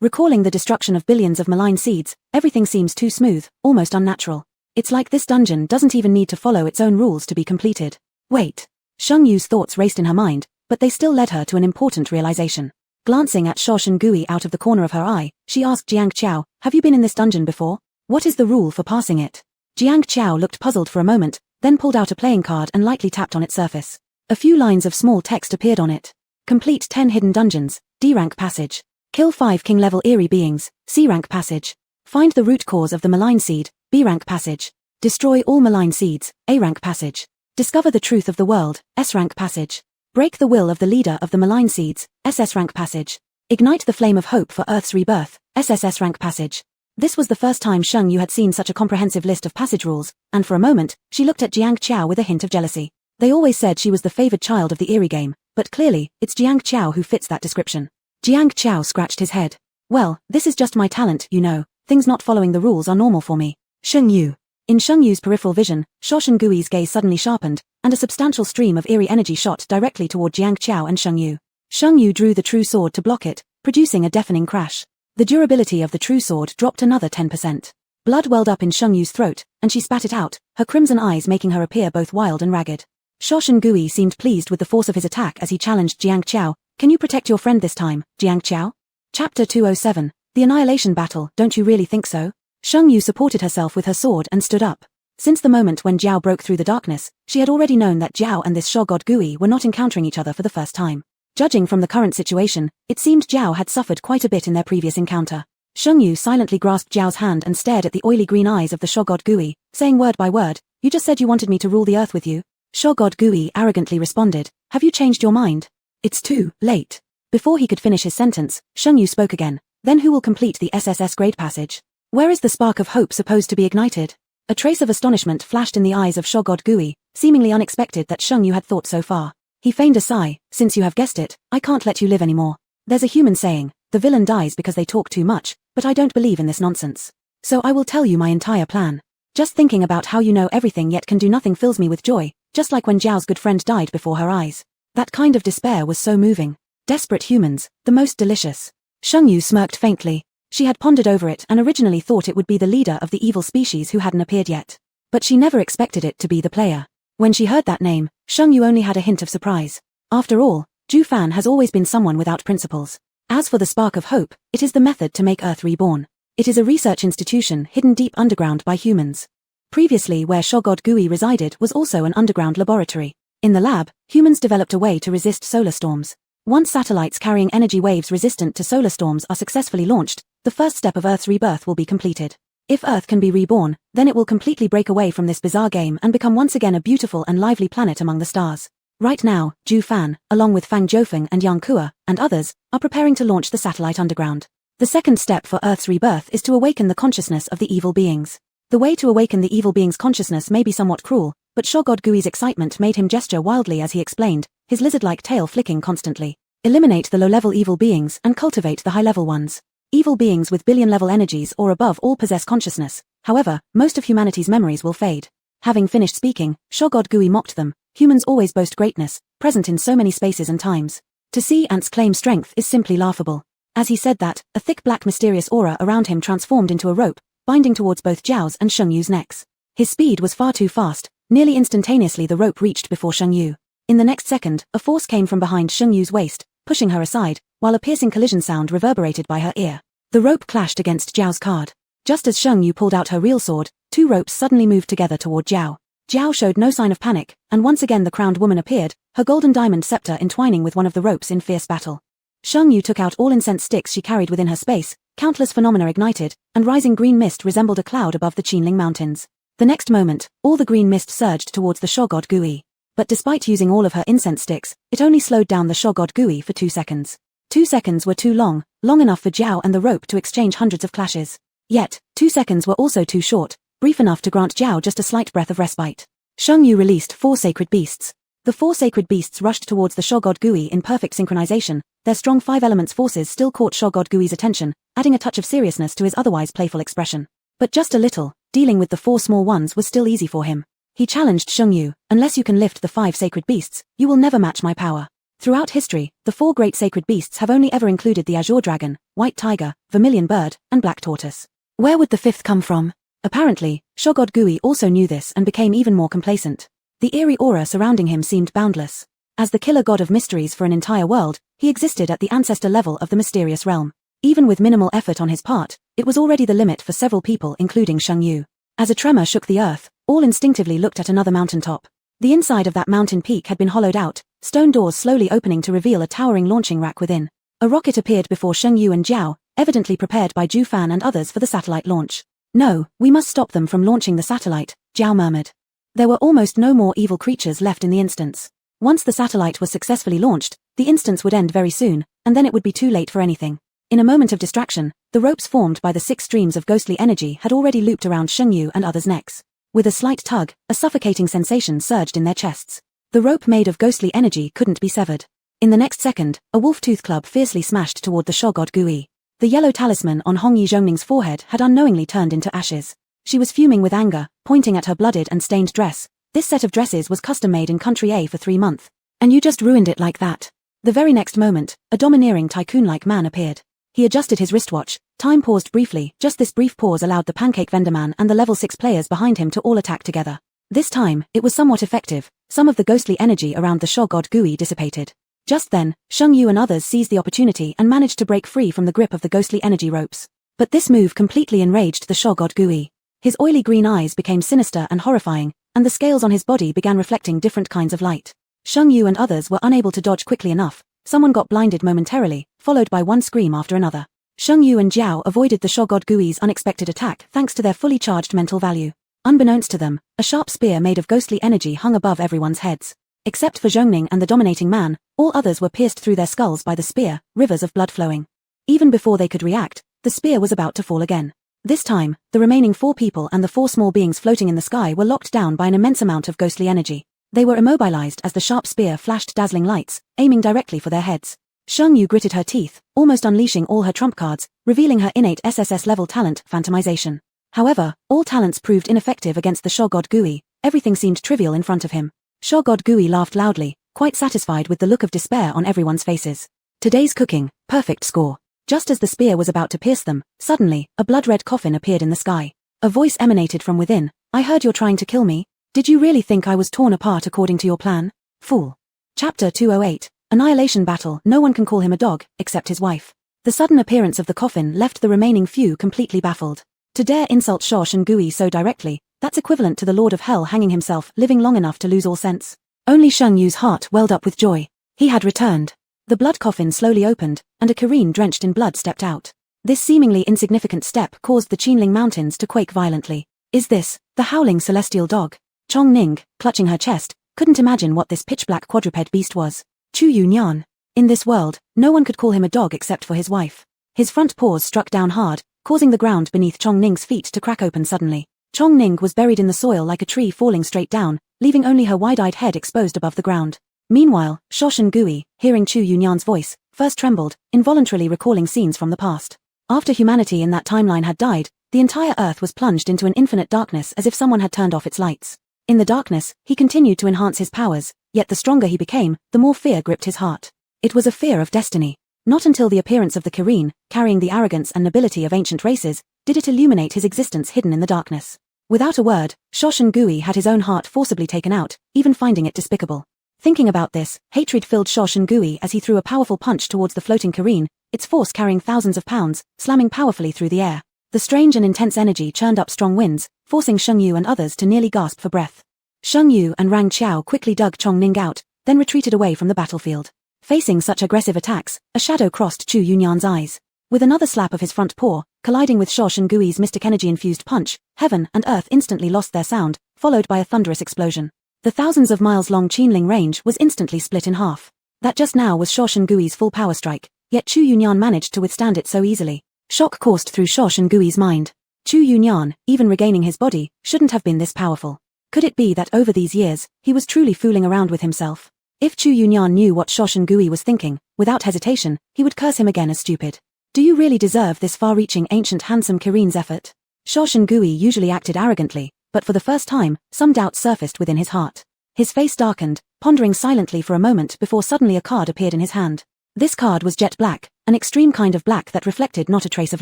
Recalling the destruction of billions of malign seeds, everything seems too smooth, almost unnatural. It's like this dungeon doesn't even need to follow its own rules to be completed. Wait. Sheng Yu's thoughts raced in her mind, but they still led her to an important realization. Glancing at Sho Shengui out of the corner of her eye, she asked Jiang Qiao, "Have you been in this dungeon before? What is the rule for passing it?" Jiang Qiao looked puzzled for a moment, then pulled out a playing card and lightly tapped on its surface. A few lines of small text appeared on it. Complete 10 hidden dungeons, D-rank passage. Kill 5 king-level eerie beings, C-rank passage. Find the root cause of the malign seed, B-rank passage. Destroy all malign seeds, A-rank passage. Discover the truth of the world, S-rank passage. Break the will of the leader of the malign seeds, SS-rank passage. Ignite the flame of hope for Earth's rebirth, SSS-rank passage. This was the first time Sheng Yu had seen such a comprehensive list of passage rules, and for a moment, she looked at Jiang Qiao with a hint of jealousy. They always said she was the favored child of the eerie game, but clearly, it's Jiang Qiao who fits that description. Jiang Qiao scratched his head. Well, this is just my talent, you know. Things not following the rules are normal for me. Sheng Yu. In Sheng Yu's peripheral vision, Sho Shengui's gaze suddenly sharpened, and a substantial stream of eerie energy shot directly toward Jiang Qiao and Sheng Yu. Sheng Yu drew the true sword to block it, producing a deafening crash. The durability of the true sword dropped another 10%. Blood welled up in Sheng Yu's throat, and she spat it out, her crimson eyes making her appear both wild and ragged. Sho Shengui seemed pleased with the force of his attack as he challenged Jiang Qiao. "Can you protect your friend this time, Jiang Qiao?" Chapter 207, The Annihilation Battle. Don't you really think so? Sheng Yu supported herself with her sword and stood up. Since the moment when Jiao broke through the darkness, she had already known that Jiao and this Shogod Gui were not encountering each other for the first time. Judging from the current situation, it seemed Jiao had suffered quite a bit in their previous encounter. Sheng Yu silently grasped Jiao's hand and stared at the oily green eyes of the Shogod Gui, saying word by word, "You just said you wanted me to rule the earth with you." Shogod Gui arrogantly responded, "Have you changed your mind?" "It's too late." Before he could finish his sentence, Sheng Yu spoke again. "Then who will complete the SSS grade passage? Where is the spark of hope supposed to be ignited?" A trace of astonishment flashed in the eyes of Shogod Gui, seemingly unexpected that Sheng Yu had thought so far. He feigned a sigh. "Since you have guessed it, I can't let you live anymore. There's a human saying, the villain dies because they talk too much, but I don't believe in this nonsense. So I will tell you my entire plan. Just thinking about how you know everything yet can do nothing fills me with joy, just like when Jiao's good friend died before her eyes. That kind of despair was so moving. Desperate humans, the most delicious." Sheng Yu smirked faintly. She had pondered over it and originally thought it would be the leader of the evil species who hadn't appeared yet. But she never expected it to be the player. When she heard that name, Sheng Yu only had a hint of surprise. After all, Zhu Fan has always been someone without principles. As for the spark of hope, it is the method to make Earth reborn. It is a research institution hidden deep underground by humans. Previously where Shogod Gui resided was also an underground laboratory. In the lab, humans developed a way to resist solar storms. Once satellites carrying energy waves resistant to solar storms are successfully launched, the first step of Earth's rebirth will be completed. If Earth can be reborn, then it will completely break away from this bizarre game and become once again a beautiful and lively planet among the stars. Right now, Zhu Fan, along with Fang Jiufeng and Yang Kua, and others, are preparing to launch the satellite underground. The second step for Earth's rebirth is to awaken the consciousness of the evil beings. The way to awaken the evil being's consciousness may be somewhat cruel, but Shogod Gui's excitement made him gesture wildly as he explained, his lizard-like tail flicking constantly. Eliminate the low-level evil beings and cultivate the high-level ones. Evil beings with billion-level energies or above all possess consciousness. However, most of humanity's memories will fade. Having finished speaking, Shogod Gui mocked them. Humans always boast greatness, present in so many spaces and times. To see ants claim strength is simply laughable. As he said that, a thick black mysterious aura around him transformed into a rope, binding towards both Jiao's and Sheng Yu's necks. His speed was far too fast. Nearly instantaneously the rope reached before Sheng Yu. In the next second, a force came from behind Sheng Yu's waist, pushing her aside, while a piercing collision sound reverberated by her ear. The rope clashed against Jiao's card. Just as Sheng Yu pulled out her real sword, two ropes suddenly moved together toward Jiao. Jiao showed no sign of panic, and once again the crowned woman appeared, her golden diamond scepter entwining with one of the ropes in fierce battle. Sheng Yu took out all incense sticks she carried within her space, countless phenomena ignited, and rising green mist resembled a cloud above the Qinling Mountains. The next moment, all the green mist surged towards the Shogod Gui. But despite using all of her incense sticks, it only slowed down the Shogod Gui for 2 seconds. 2 seconds were too long, long enough for Jiao and the rope to exchange hundreds of clashes. Yet, 2 seconds were also too short, brief enough to grant Jiao just a slight breath of respite. Sheng Yu released 4 sacred beasts. The 4 sacred beasts rushed towards the Shogod Gui in perfect synchronization. Their strong 5 elements forces still caught Shogod Gui's attention, adding a touch of seriousness to his otherwise playful expression. But just a little, dealing with the 4 small ones was still easy for him. He challenged Sheng Yu, "Unless you can lift the 5 sacred beasts, you will never match my power." Throughout history, the 4 great sacred beasts have only ever included the azure dragon, white tiger, vermilion bird, and black tortoise. Where would the 5th come from? Apparently, Shogod Gui also knew this and became even more complacent. The eerie aura surrounding him seemed boundless. As the killer god of mysteries for an entire world, he existed at the ancestor level of the mysterious realm. Even with minimal effort on his part, it was already the limit for several people including Sheng Yu. As a tremor shook the earth, all instinctively looked at another mountaintop. The inside of that mountain peak had been hollowed out, stone doors slowly opening to reveal a towering launching rack within. A rocket appeared before Sheng Yu and Jiao, evidently prepared by Ju Fan and others for the satellite launch. "No, we must stop them from launching the satellite," Jiao murmured. There were almost no more evil creatures left in the instance. Once the satellite was successfully launched, the instance would end very soon, and then it would be too late for anything. In a moment of distraction, the ropes formed by the 6 streams of ghostly energy had already looped around Sheng Yu and others' necks. With a slight tug, a suffocating sensation surged in their chests. The rope made of ghostly energy couldn't be severed. In the next second, a wolf-tooth club fiercely smashed toward the Shogod Gui. The yellow talisman on Hong Yizhongning's forehead had unknowingly turned into ashes. She was fuming with anger, pointing at her blooded and stained dress. This set of dresses was custom-made in Country A for 3 months. And you just ruined it like that. The very next moment, a domineering tycoon-like man appeared. He adjusted his wristwatch. Time paused briefly. Just this brief pause allowed the pancake vendor man and the level 6 players behind him to all attack together. This time, it was somewhat effective. Some of the ghostly energy around the Shogod Gui dissipated. Just then, Sheng Yu and others seized the opportunity and managed to break free from the grip of the ghostly energy ropes. But this move completely enraged the Shogod Gui. His oily green eyes became sinister and horrifying, and the scales on his body began reflecting different kinds of light. Sheng Yu and others were unable to dodge quickly enough. Someone got blinded momentarily, followed by one scream after another. Sheng Yu and Jiao avoided the Shogod Gui's unexpected attack thanks to their fully charged mental value. Unbeknownst to them, a sharp spear made of ghostly energy hung above everyone's heads. Except for Zhongning and the dominating man, all others were pierced through their skulls by the spear, rivers of blood flowing. Even before they could react, the spear was about to fall again. This time, the remaining 4 people and the 4 small beings floating in the sky were locked down by an immense amount of ghostly energy. They were immobilized as the sharp spear flashed dazzling lights, aiming directly for their heads. Sheng Yu gritted her teeth, almost unleashing all her trump cards, revealing her innate SSS-level talent, phantomization. However, all talents proved ineffective against the Shogod Gui. Everything seemed trivial in front of him. Shogod Gui laughed loudly, quite satisfied with the look of despair on everyone's faces. Today's cooking, perfect score. Just as the spear was about to pierce them, suddenly, a blood-red coffin appeared in the sky. A voice emanated from within. "I heard you're trying to kill me. Did you really think I was torn apart according to your plan? Fool." Chapter 208. Annihilation Battle. No one can call him a dog, except his wife. The sudden appearance of the coffin left the remaining few completely baffled. To dare insult Shosh and Gui so directly, that's equivalent to the Lord of Hell hanging himself, living long enough to lose all sense. Only Sheng Yu's heart welled up with joy. He had returned. The blood coffin slowly opened, and a Kareen drenched in blood stepped out. This seemingly insignificant step caused the Qinling Mountains to quake violently. Is this the howling celestial dog? Chong Ning, clutching her chest, couldn't imagine what this pitch-black quadruped beast was. Chu Yunyan. In this world, no one could call him a dog except for his wife. His front paws struck down hard, causing the ground beneath Chong Ning's feet to crack open suddenly. Chong Ning was buried in the soil like a tree falling straight down, leaving only her wide-eyed head exposed above the ground. Meanwhile, Shosh and Gui, hearing Chu Yunyan's voice, first trembled, involuntarily recalling scenes from the past. After humanity in that timeline had died, the entire Earth was plunged into an infinite darkness as if someone had turned off its lights. In the darkness, he continued to enhance his powers, yet the stronger he became, the more fear gripped his heart. It was a fear of destiny. Not until the appearance of the Kareen, carrying the arrogance and nobility of ancient races, did it illuminate his existence hidden in the darkness. Without a word, Shosh and Gui had his own heart forcibly taken out, even finding it despicable. Thinking about this, hatred filled Shosh and Gui as he threw a powerful punch towards the floating Kareen, its force carrying thousands of pounds, slamming powerfully through the air. The strange and intense energy churned up strong winds, forcing Sheng Yu and others to nearly gasp for breath. Sheng Yu and Rang Qiao quickly dug Chong Ning out, then retreated away from the battlefield. Facing such aggressive attacks, a shadow crossed Chu Yunyan's eyes. With another slap of his front paw, colliding with Shosh and Gui's mystic energy-infused punch, heaven and earth instantly lost their sound, followed by a thunderous explosion. The thousands of miles-long Qinling range was instantly split in half. That just now was Shosh and Gui's full power strike, yet Chu Yunyan managed to withstand it so easily. Shock coursed through Shosh and Gui's mind. Chu Yunyan, even regaining his body, shouldn't have been this powerful. Could it be that over these years, he was truly fooling around with himself? If Chu Yunyan knew what Shosh and Gui was thinking, without hesitation, he would curse him again as stupid. Do you really deserve this far-reaching ancient handsome Kareen's effort? Shosh and Gui usually acted arrogantly, but for the first time, some doubt surfaced within his heart. His face darkened, pondering silently for a moment before suddenly a card appeared in his hand. This card was jet black, an extreme kind of black that reflected not a trace of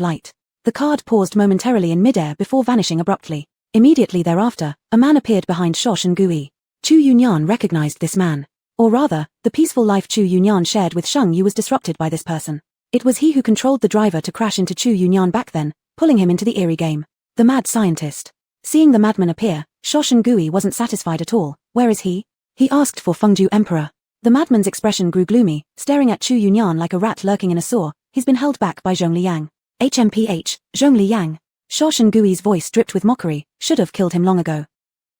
light. The card paused momentarily in midair before vanishing abruptly. Immediately thereafter, a man appeared behind Shosh and Gui. Chu Yunyan recognized this man. Or rather, the peaceful life Chu Yunyan shared with Sheng Yu was disrupted by this person. It was he who controlled the driver to crash into Chu Yunyan back then, pulling him into the eerie game. The mad scientist. Seeing the madman appear, Shosh and Gui wasn't satisfied at all. Where is he? He asked for Fengju Emperor. The madman's expression grew gloomy, staring at Chu Yunyan like a rat lurking in a sewer. He's been held back by Zhong Liang. HMPH, Zhong Liang. Shosh and Gui's voice dripped with mockery. Should have killed him long ago.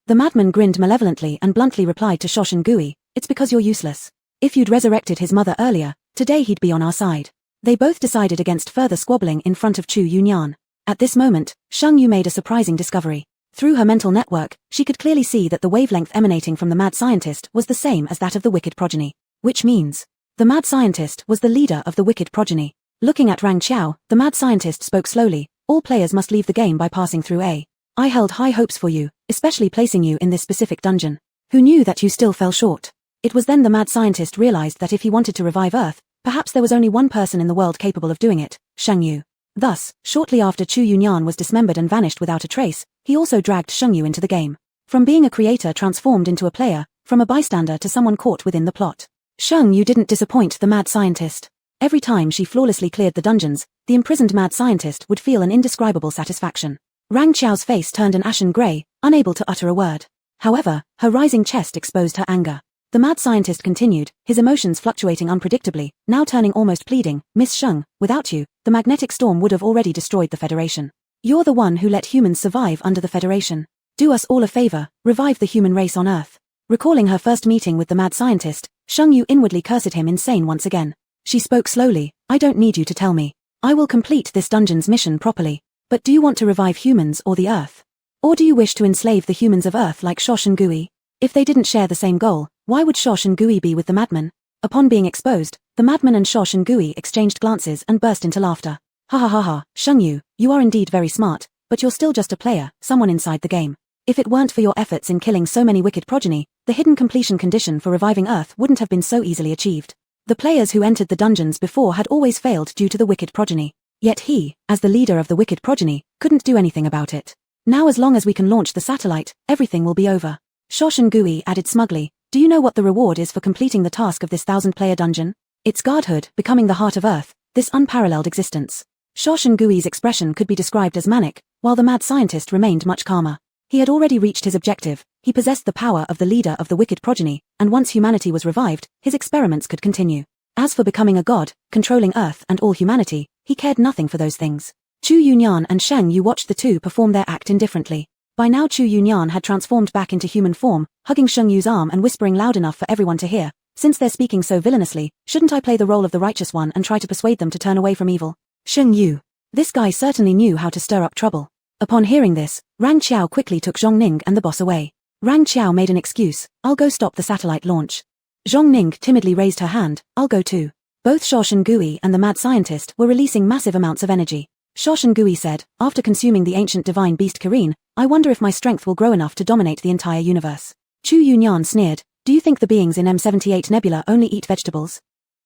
The madman grinned malevolently and bluntly replied to Shosh and Gui, it's because you're useless. If you'd resurrected his mother earlier, today he'd be on our side. They both decided against further squabbling in front of Chu Yunyan. At this moment, Sheng Yu made a surprising discovery. Through her mental network, she could clearly see that the wavelength emanating from the mad scientist was the same as that of the wicked progeny. Which means, the mad scientist was the leader of the wicked progeny. Looking at Rang Qiao, the mad scientist spoke slowly. All players must leave the game by passing through A. I held high hopes for you, especially placing you in this specific dungeon. Who knew that you still fell short? It was then the mad scientist realized that if he wanted to revive Earth, perhaps there was only one person in the world capable of doing it, Sheng Yu. Thus, shortly after Chu Yunyan was dismembered and vanished without a trace, he also dragged Sheng Yu into the game. From being a creator transformed into a player, from a bystander to someone caught within the plot. Sheng Yu didn't disappoint the mad scientist. Every time she flawlessly cleared the dungeons, the imprisoned mad scientist would feel an indescribable satisfaction. Rang Qiao's face turned an ashen grey, unable to utter a word. However, her rising chest exposed her anger. The mad scientist continued, his emotions fluctuating unpredictably, now turning almost pleading, Miss Sheng, without you, the magnetic storm would have already destroyed the Federation. You're the one who let humans survive under the Federation. Do us all a favor, revive the human race on Earth. Recalling her first meeting with the mad scientist, Sheng Yu inwardly cursed him insane once again. She spoke slowly, I don't need you to tell me. I will complete this dungeon's mission properly. But do you want to revive humans or the Earth? Or do you wish to enslave the humans of Earth like Shosh and Gui? If they didn't share the same goal, why would Shosh and Gui be with the madman? Upon being exposed, the madman and Shosh and Gui exchanged glances and burst into laughter. Ha ha ha ha, Sheng Yu, you are indeed very smart, but you're still just a player, someone inside the game. If it weren't for your efforts in killing so many wicked progeny, the hidden completion condition for reviving Earth wouldn't have been so easily achieved. The players who entered the dungeons before had always failed due to the wicked progeny. Yet he, as the leader of the wicked progeny, couldn't do anything about it. Now as long as we can launch the satellite, everything will be over. Shosh and Gui added smugly, do you know what the reward is for completing the task of this 1000-player dungeon? It's godhood, becoming the heart of Earth, this unparalleled existence. Shosh and Gui's expression could be described as manic, while the mad scientist remained much calmer. He had already reached his objective, he possessed the power of the leader of the wicked progeny, and once humanity was revived, his experiments could continue. As for becoming a god, controlling Earth and all humanity, he cared nothing for those things. Chu Yunyan and Sheng Yu watched the two perform their act indifferently. By now Chu Yunyan had transformed back into human form, hugging Sheng Yu's arm and whispering loud enough for everyone to hear, since they're speaking so villainously, shouldn't I play the role of the righteous one and try to persuade them to turn away from evil? Sheng Yu. This guy certainly knew how to stir up trouble. Upon hearing this, Rang Qiao quickly took Zhong Ning and the boss away. Rang Qiao made an excuse, I'll go stop the satellite launch. Zhong Ning timidly raised her hand, I'll go too. Both Shosh and Gui and the mad scientist were releasing massive amounts of energy. Shosh and Gui said, after consuming the ancient divine beast Kirin, I wonder if my strength will grow enough to dominate the entire universe. Chu Yunyan sneered, do you think the beings in M78 Nebula only eat vegetables?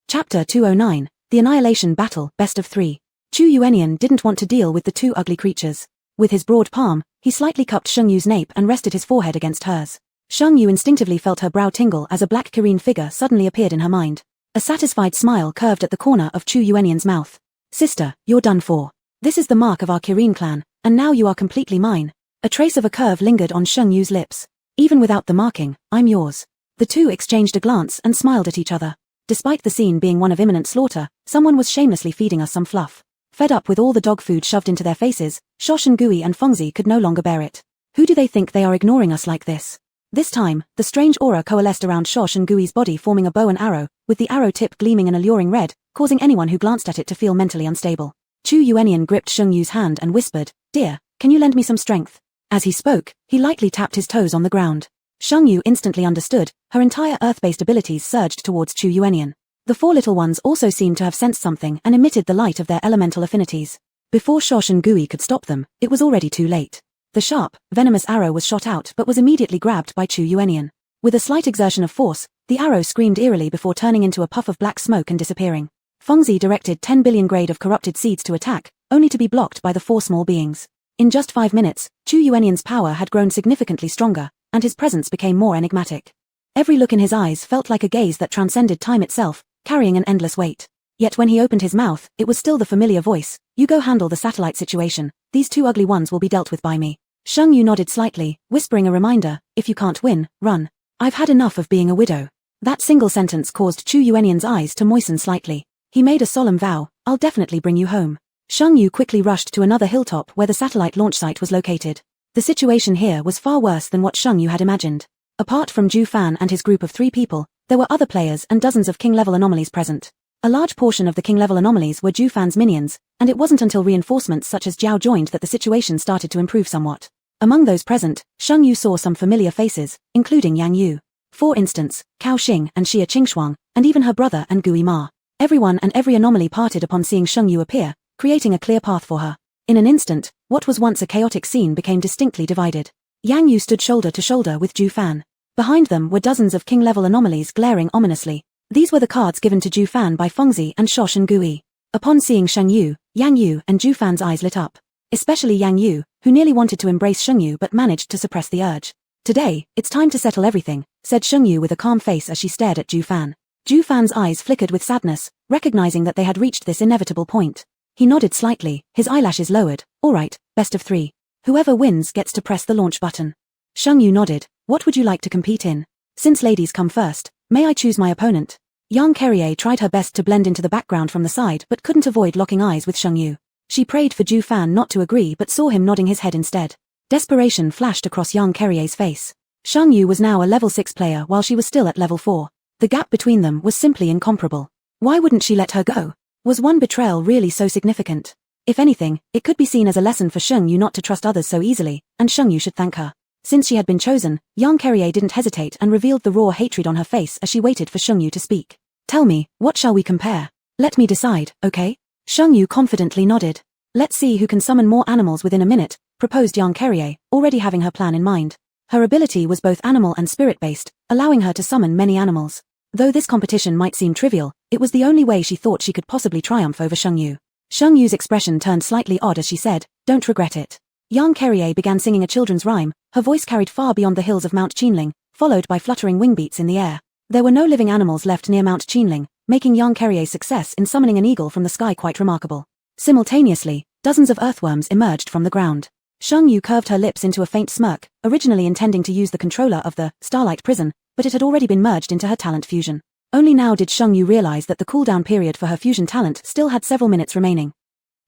Chapter 209, The Annihilation Battle, Best of 3. Chu Yuanian didn't want to deal with the two ugly creatures. With his broad palm, he slightly cupped Sheng Yu's nape and rested his forehead against hers. Sheng Yu instinctively felt her brow tingle as a black Kirin figure suddenly appeared in her mind. A satisfied smile curved at the corner of Chu Yuanian's mouth. Sister, you're done for. This is the mark of our Kirin clan, and now you are completely mine. A trace of a curve lingered on Sheng Yu's lips. Even without the marking, I'm yours. The two exchanged a glance and smiled at each other. Despite the scene being one of imminent slaughter, someone was shamelessly feeding us some fluff. Fed up with all the dog food shoved into their faces, Shosh and Gui and Fengzi could no longer bear it. Who do they think they are ignoring us like this? This time, the strange aura coalesced around Shosh and Gui's body forming a bow and arrow, with the arrow tip gleaming an alluring red, causing anyone who glanced at it to feel mentally unstable. Chu Yuanian gripped Sheng Yu's hand and whispered, Dear, can you lend me some strength? As he spoke, he lightly tapped his toes on the ground. Sheng Yu instantly understood, her entire earth-based abilities surged towards Chu Yuanian. The four little ones also seemed to have sensed something and emitted the light of their elemental affinities. Before Shosh and Gui could stop them, it was already too late. The sharp, venomous arrow was shot out but was immediately grabbed by Chu Yuanian. With a slight exertion of force, the arrow screamed eerily before turning into a puff of black smoke and disappearing. Fengzi directed 10 billion grade of corrupted seeds to attack, only to be blocked by the 4 small beings. In just 5 minutes, Chu Yuanian's power had grown significantly stronger, and his presence became more enigmatic. Every look in his eyes felt like a gaze that transcended time itself, carrying an endless weight. Yet when he opened his mouth, it was still the familiar voice. You go handle the satellite situation, these 2 ugly ones will be dealt with by me. Sheng Yu nodded slightly, whispering a reminder, if you can't win, run. I've had enough of being a widow. That single sentence caused Chu Yuanian's eyes to moisten slightly. He made a solemn vow, I'll definitely bring you home. Sheng Yu quickly rushed to another hilltop where the satellite launch site was located. The situation here was far worse than what Sheng Yu had imagined. Apart from Zhu Fan and his group of 3 people, there were other players and dozens of king-level anomalies present. A large portion of the king-level anomalies were Zhu Fan's minions, and it wasn't until reinforcements such as Jiao joined that the situation started to improve somewhat. Among those present, Sheng Yu saw some familiar faces, including Yang Yu. For instance, Cao Xing and Xia Qingshuang, and even her brother and Gui Ma. Everyone and every anomaly parted upon seeing Sheng Yu appear, creating a clear path for her. In an instant, what was once a chaotic scene became distinctly divided. Yang Yu stood shoulder to shoulder with Zhu Fan. Behind them were dozens of king-level anomalies glaring ominously. These were the cards given to Zhu Fan by Fengzi and Shosh and Gui. Upon seeing Sheng Yu, Yang Yu and Zhu Fan's eyes lit up. Especially Yang Yu, who nearly wanted to embrace Sheng Yu but managed to suppress the urge. Today, it's time to settle everything, said Sheng Yu with a calm face as she stared at Zhu Fan. Zhu Fan's eyes flickered with sadness, recognizing that they had reached this inevitable point. He nodded slightly, his eyelashes lowered. All right, best of 3. Whoever wins gets to press the launch button. Sheng Yu nodded. What would you like to compete in? Since ladies come first, may I choose my opponent? Yang Carrier tried her best to blend into the background from the side but couldn't avoid locking eyes with Sheng Yu. She prayed for Zhu Fan not to agree but saw him nodding his head instead. Desperation flashed across Yang Carrier's face. Sheng Yu was now a level 6 player while she was still at level 4. The gap between them was simply incomparable. Why wouldn't she let her go? Was one betrayal really so significant? If anything, it could be seen as a lesson for Sheng Yu not to trust others so easily, and Sheng Yu should thank her. Since she had been chosen, Yang Carrier didn't hesitate and revealed the raw hatred on her face as she waited for Sheng Yu to speak. Tell me, what shall we compare? Let me decide, okay? Sheng Yu confidently nodded. Let's see who can summon more animals within a minute, proposed Yang Carrier, already having her plan in mind. Her ability was both animal and spirit-based, allowing her to summon many animals. Though this competition might seem trivial, it was the only way she thought she could possibly triumph over Sheng Yu. Sheng Yu's expression turned slightly odd as she said, don't regret it. Yang Carrier began singing a children's rhyme, her voice carried far beyond the hills of Mount Qinling, followed by fluttering wing beats in the air. There were no living animals left near Mount Qinling, making Yang Carrier's success in summoning an eagle from the sky quite remarkable. Simultaneously, dozens of earthworms emerged from the ground. Sheng Yu curved her lips into a faint smirk, originally intending to use the controller of the Starlight Prison, but it had already been merged into her talent fusion. Only now did Sheng Yu realize that the cooldown period for her fusion talent still had several minutes remaining.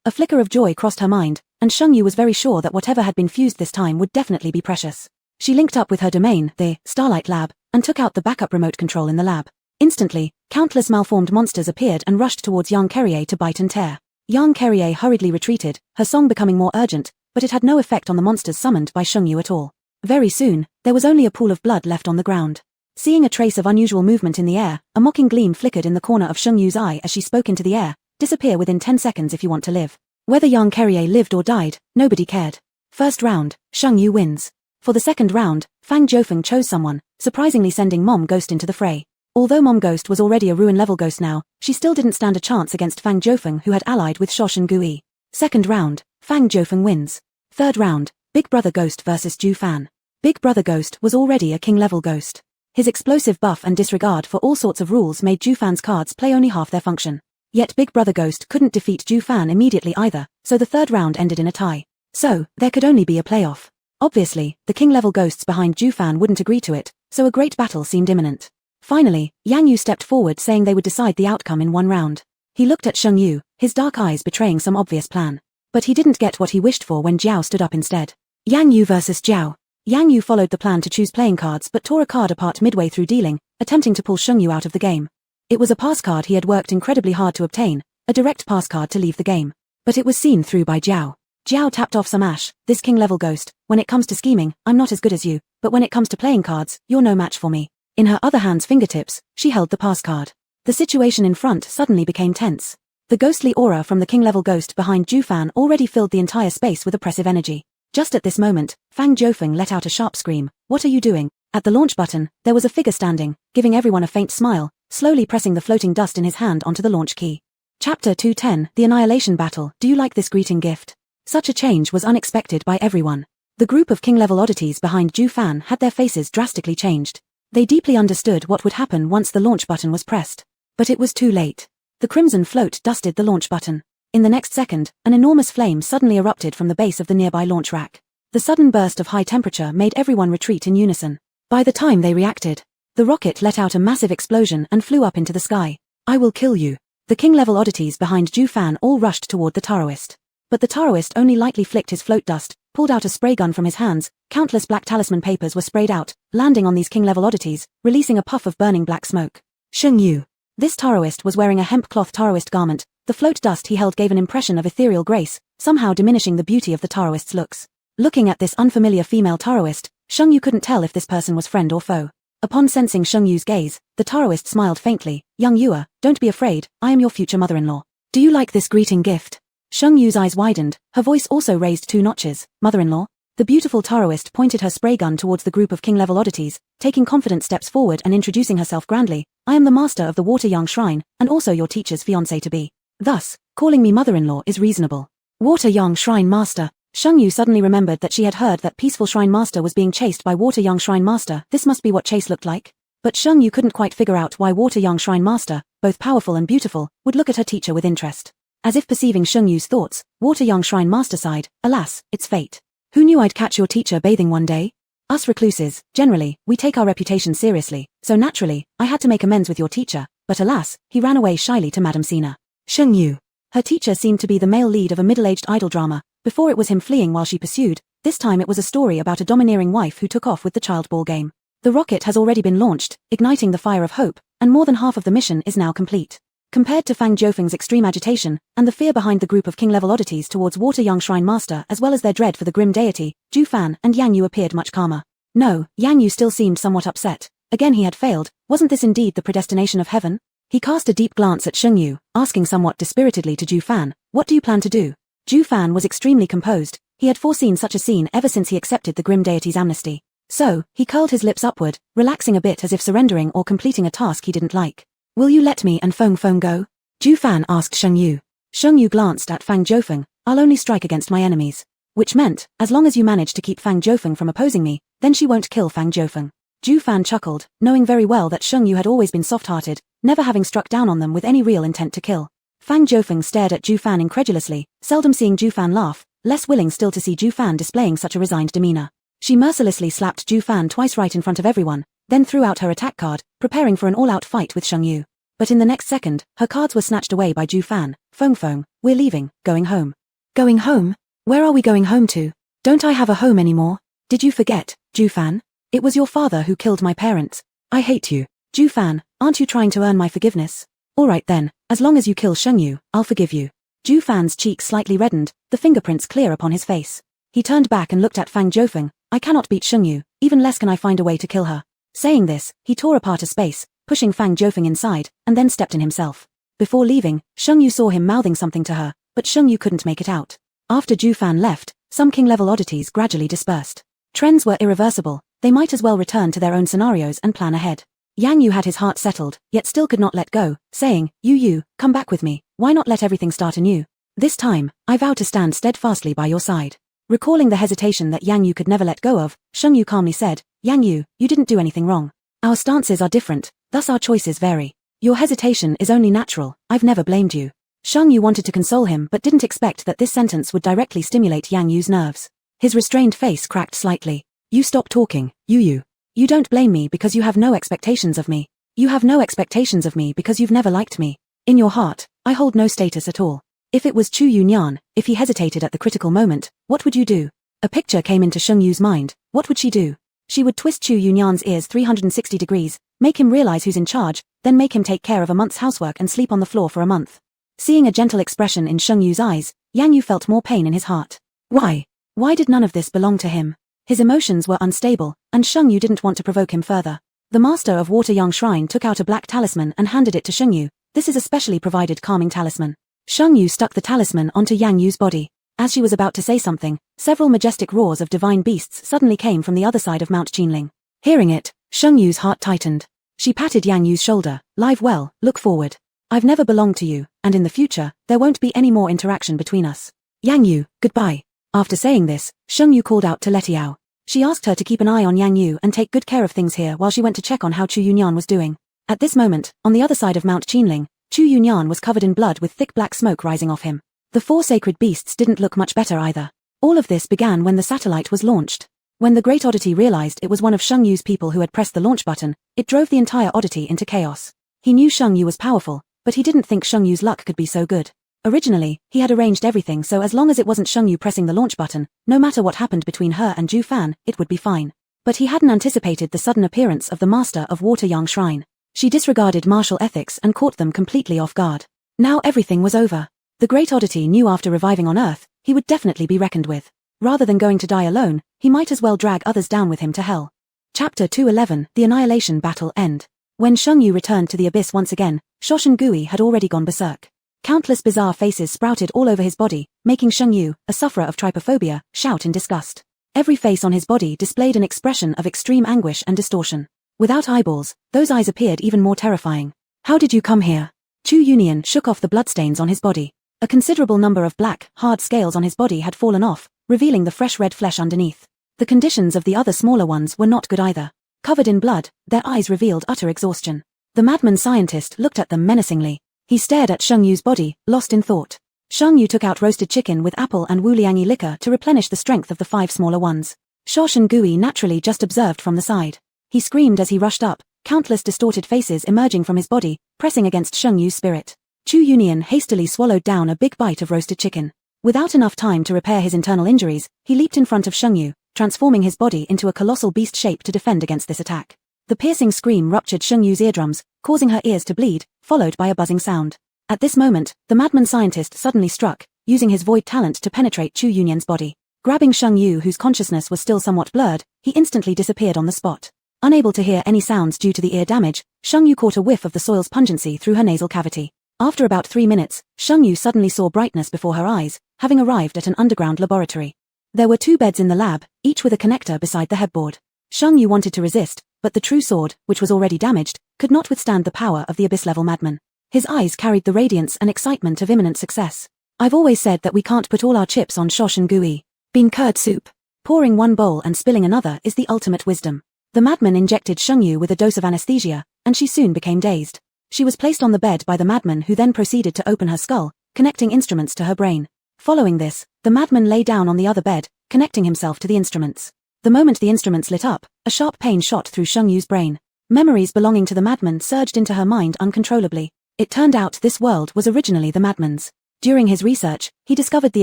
A flicker of joy crossed her mind, and Sheng Yu was very sure that whatever had been fused this time would definitely be precious. She linked up with her domain, the Starlight Lab, and took out the backup remote control in the lab. Instantly, countless malformed monsters appeared and rushed towards Yang Carrier to bite and tear. Yang Carrier hurriedly retreated, her song becoming more urgent, but it had no effect on the monsters summoned by Sheng Yu at all. Very soon, there was only a pool of blood left on the ground. Seeing a trace of unusual movement in the air, a mocking gleam flickered in the corner of Sheng Yu's eye as she spoke into the air, disappear within 10 seconds if you want to live. Whether Yang Carrier lived or died, nobody cared. First round, Sheng Yu wins. For the second round, Fang Jiufeng chose someone, surprisingly sending Mom Ghost into the fray. Although Mom Ghost was already a ruin-level ghost now, she still didn't stand a chance against Fang Jiufeng who had allied with Shosh and Gui. Second round, Fang Jiufeng wins. Third round, Big Brother Ghost vs Zhu Fan. Big Brother Ghost was already a king-level ghost. His explosive buff and disregard for all sorts of rules made Zhu Fan's cards play only half their function. Yet Big Brother Ghost couldn't defeat Zhu Fan immediately either, so the third round ended in a tie. So, there could only be a playoff. Obviously, the king-level ghosts behind Zhu Fan wouldn't agree to it, so a great battle seemed imminent. Finally, Yang Yu stepped forward saying they would decide the outcome in one round. He looked at Sheng Yu, his dark eyes betraying some obvious plan. But he didn't get what he wished for when Jiao stood up instead. Yang Yu versus Jiao. Yang Yu followed the plan to choose playing cards but tore a card apart midway through dealing, attempting to pull Sheng Yu out of the game. It was a pass card he had worked incredibly hard to obtain, a direct pass card to leave the game. But it was seen through by Jiao. Jiao tapped off some ash, this king-level ghost, when it comes to scheming, I'm not as good as you, but when it comes to playing cards, you're no match for me. In her other hand's fingertips, she held the pass card. The situation in front suddenly became tense. The ghostly aura from the king-level ghost behind Zhu Fan already filled the entire space with oppressive energy. Just at this moment, Fang Jiufeng let out a sharp scream. What are you doing? At the launch button, there was a figure standing, giving everyone a faint smile, slowly pressing the floating dust in his hand onto the launch key. Chapter 210, The Annihilation Battle. Do you like this greeting gift? Such a change was unexpected by everyone. The group of king-level oddities behind Ju Fan had their faces drastically changed. They deeply understood what would happen once the launch button was pressed. But it was too late. The crimson float dusted the launch button. In the next second, an enormous flame suddenly erupted from the base of the nearby launch rack. The sudden burst of high temperature made everyone retreat in unison. By the time they reacted, the rocket let out a massive explosion and flew up into the sky. I will kill you. The king-level oddities behind Ju Fan all rushed toward the Taoist. But the Taoist only lightly flicked his float dust, pulled out a spray gun from his hands. Countless black talisman papers were sprayed out, landing on these king-level oddities, releasing a puff of burning black smoke. Sheng Yu. This Taoist was wearing a hemp cloth Taoist garment. The float dust he held gave an impression of ethereal grace, somehow diminishing the beauty of the Taoist's looks. Looking at this unfamiliar female Taoist, Sheng Yu couldn't tell if this person was friend or foe. Upon sensing Sheng Yu's gaze, the Taoist smiled faintly. Young Yua, don't be afraid, I am your future mother-in-law. Do you like this greeting gift? Sheng Yu's eyes widened, her voice also raised 2 notches. Mother-in-law? The beautiful Taoist pointed her spray gun towards the group of king-level oddities, taking confident steps forward and introducing herself grandly. I am the master of the Water Yang Shrine, and also your teacher's fiancé-to-be. Thus, calling me mother-in-law is reasonable. Water Yang Shrine Master. Sheng Yu suddenly remembered that she had heard that peaceful Shrine Master was being chased by Water Yang Shrine Master. This must be what chase looked like. But Sheng Yu couldn't quite figure out why Water Yang Shrine Master, both powerful and beautiful, would look at her teacher with interest. As if perceiving Sheng Yu's thoughts, Water Yang Shrine Master sighed. Alas, it's fate. Who knew I'd catch your teacher bathing one day? Us recluses, generally, we take our reputation seriously, so naturally, I had to make amends with your teacher, but alas, he ran away shyly to Madame Sina. Sheng Yu. Her teacher seemed to be the male lead of a middle-aged idol drama. Before it was him fleeing while she pursued, this time it was a story about a domineering wife who took off with the child ball game. The rocket has already been launched, igniting the fire of hope, and more than half of the mission is now complete. Compared to Fang Jiufeng's extreme agitation, and the fear behind the group of king-level oddities towards Water Yang Shrine Master as well as their dread for the grim deity, Ju Fan and Yang Yu appeared much calmer. No, Yang Yu still seemed somewhat upset. Again he had failed. Wasn't this indeed the predestination of heaven? He cast a deep glance at Sheng Yu, asking somewhat dispiritedly to Ju Fan, what do you plan to do? Ju Fan was extremely composed. He had foreseen such a scene ever since he accepted the grim deity's amnesty. So, he curled his lips upward, relaxing a bit as if surrendering or completing a task he didn't like. Will you let me and Feng Feng go? Ju Fan asked Sheng Yu. Sheng Yu glanced at Fang Jiufeng. I'll only strike against my enemies. Which meant, as long as you manage to keep Fang Jiufeng from opposing me, then she won't kill Fang Jiufeng. Ju Fan chuckled, knowing very well that Sheng Yu had always been soft-hearted, never having struck down on them with any real intent to kill. Fang Jiufeng stared at Ju Fan incredulously, seldom seeing Ju Fan laugh, less willing still to see Ju Fan displaying such a resigned demeanor. She mercilessly slapped Ju Fan twice right in front of everyone, then threw out her attack card, preparing for an all-out fight with Sheng Yu. But in the next second, her cards were snatched away by Ju Fan. Feng Feng, we're leaving, going home. Going home? Where are we going home to? Don't I have a home anymore? Did you forget, Ju Fan? It was your father who killed my parents. I hate you. Ju Fan, aren't you trying to earn my forgiveness? Alright then, as long as you kill Sheng Yu, I'll forgive you. Ju Fan's cheeks slightly reddened, the fingerprints clear upon his face. He turned back and looked at Fang Jiufeng. I cannot beat Sheng Yu, even less can I find a way to kill her. Saying this, he tore apart a space, pushing Fang Jiufeng inside, and then stepped in himself. Before leaving, Sheng Yu saw him mouthing something to her, but Sheng Yu couldn't make it out. After Ju Fan left, some king-level oddities gradually dispersed. Trends were irreversible, they might as well return to their own scenarios and plan ahead. Yang Yu had his heart settled, yet still could not let go, saying, Yu, come back with me, why not let everything start anew? This time, I vow to stand steadfastly by your side. Recalling the hesitation that Yang Yu could never let go of, Sheng Yu calmly said, Yang Yu, you didn't do anything wrong. Our stances are different, thus our choices vary. Your hesitation is only natural, I've never blamed you. Sheng Yu wanted to console him but didn't expect that this sentence would directly stimulate Yang Yu's nerves. His restrained face cracked slightly. You stop talking, Yu. You don't blame me because you have no expectations of me. You have no expectations of me because you've never liked me. In your heart, I hold no status at all. If it was Chu Yunyan, if he hesitated at the critical moment, what would you do? A picture came into Sheng Yu's mind. What would she do? She would twist Chu Yunyan's ears 360 degrees, make him realize who's in charge, then make him take care of a month's housework and sleep on the floor for a month. Seeing a gentle expression in Sheng Yu's eyes, Yang Yu felt more pain in his heart. Why? Why did none of this belong to him? His emotions were unstable, and Sheng Yu didn't want to provoke him further. The master of Water Yang Shrine took out a black talisman and handed it to Sheng Yu. This is a specially provided calming talisman. Sheng Yu stuck the talisman onto Yang Yu's body. As she was about to say something, several majestic roars of divine beasts suddenly came from the other side of Mount Qinling. Hearing it, Sheng Yu's heart tightened. She patted Yang Yu's shoulder. Live well, look forward. I've never belonged to you, and in the future, there won't be any more interaction between us. Yang Yu, goodbye. After saying this, Sheng Yu called out to Letiao. She asked her to keep an eye on Yang Yu and take good care of things here while she went to check on how Chu Yunyan was doing. At this moment, on the other side of Mount Qinling, Chu Yunyan was covered in blood with thick black smoke rising off him. The 4 sacred beasts didn't look much better either. All of this began when the satellite was launched. When the Great Oddity realized it was one of Sheng Yu's people who had pressed the launch button, it drove the entire oddity into chaos. He knew Sheng Yu was powerful, but he didn't think Sheng Yu's luck could be so good. Originally, he had arranged everything so as long as it wasn't Sheng Yu pressing the launch button, no matter what happened between her and Zhu Fan, it would be fine. But he hadn't anticipated the sudden appearance of the master of Water Yang Shrine. She disregarded martial ethics and caught them completely off guard. Now everything was over. The Great Oddity knew after reviving on Earth, he would definitely be reckoned with. Rather than going to die alone, he might as well drag others down with him to hell. Chapter 211, The Annihilation Battle End. When Sheng Yu returned to the abyss once again, Shoshan Gui had already gone berserk. Countless bizarre faces sprouted all over his body, making Sheng Yu, a sufferer of trypophobia, shout in disgust. Every face on his body displayed an expression of extreme anguish and distortion. Without eyeballs, those eyes appeared even more terrifying. How did you come here? Chu Yunyan shook off the bloodstains on his body. A considerable number of black, hard scales on his body had fallen off, revealing the fresh red flesh underneath. The conditions of the other smaller ones were not good either. Covered in blood, their eyes revealed utter exhaustion. The madman scientist looked at them menacingly. He stared at Sheng Yu's body, lost in thought. Sheng Yu took out roasted chicken with apple and wuliangi liquor to replenish the strength of the 5 smaller ones. Shoshan Gui naturally just observed from the side. He screamed as he rushed up, countless distorted faces emerging from his body, pressing against Sheng Yu's spirit. Chu Yunyan hastily swallowed down a big bite of roasted chicken. Without enough time to repair his internal injuries, he leaped in front of Sheng Yu, transforming his body into a colossal beast shape to defend against this attack. The piercing scream ruptured Sheng Yu's eardrums, causing her ears to bleed, followed by a buzzing sound. At this moment, the madman scientist suddenly struck, using his void talent to penetrate Chu Yunyan's body. Grabbing Sheng Yu, whose consciousness was still somewhat blurred, he instantly disappeared on the spot. Unable to hear any sounds due to the ear damage, Sheng Yu caught a whiff of the soil's pungency through her nasal cavity. After about 3 minutes, Sheng Yu suddenly saw brightness before her eyes, having arrived at an underground laboratory. There were 2 beds in the lab, each with a connector beside the headboard. Sheng Yu wanted to resist, but the true sword, which was already damaged, could not withstand the power of the abyss-level madman. His eyes carried the radiance and excitement of imminent success. I've always said that we can't put all our chips on Shoshan Gui. Bean curd soup. Pouring one bowl and spilling another is the ultimate wisdom. The madman injected Sheng Yu with a dose of anesthesia, and she soon became dazed. She was placed on the bed by the madman, who then proceeded to open her skull, connecting instruments to her brain. Following this, the madman lay down on the other bed, connecting himself to the instruments. The moment the instruments lit up, a sharp pain shot through Sheng Yu's brain. Memories belonging to the madman surged into her mind uncontrollably. It turned out this world was originally the madman's. During his research, he discovered the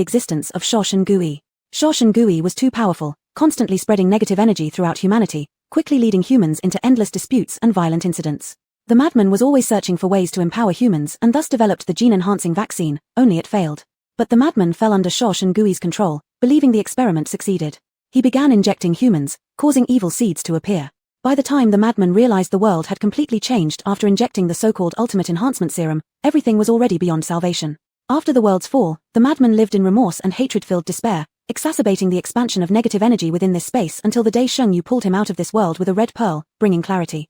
existence of Shoshan Gui. Shoshan Gui was too powerful, constantly spreading negative energy throughout humanity, quickly leading humans into endless disputes and violent incidents. The madman was always searching for ways to empower humans and thus developed the gene-enhancing vaccine, only it failed. But the madman fell under Shoshan Gui's control, believing the experiment succeeded. He began injecting humans, causing evil seeds to appear. By the time the madman realized the world had completely changed after injecting the so-called ultimate enhancement serum, everything was already beyond salvation. After the world's fall, the madman lived in remorse and hatred-filled despair, exacerbating the expansion of negative energy within this space until the day Sheng Yu pulled him out of this world with a red pearl, bringing clarity.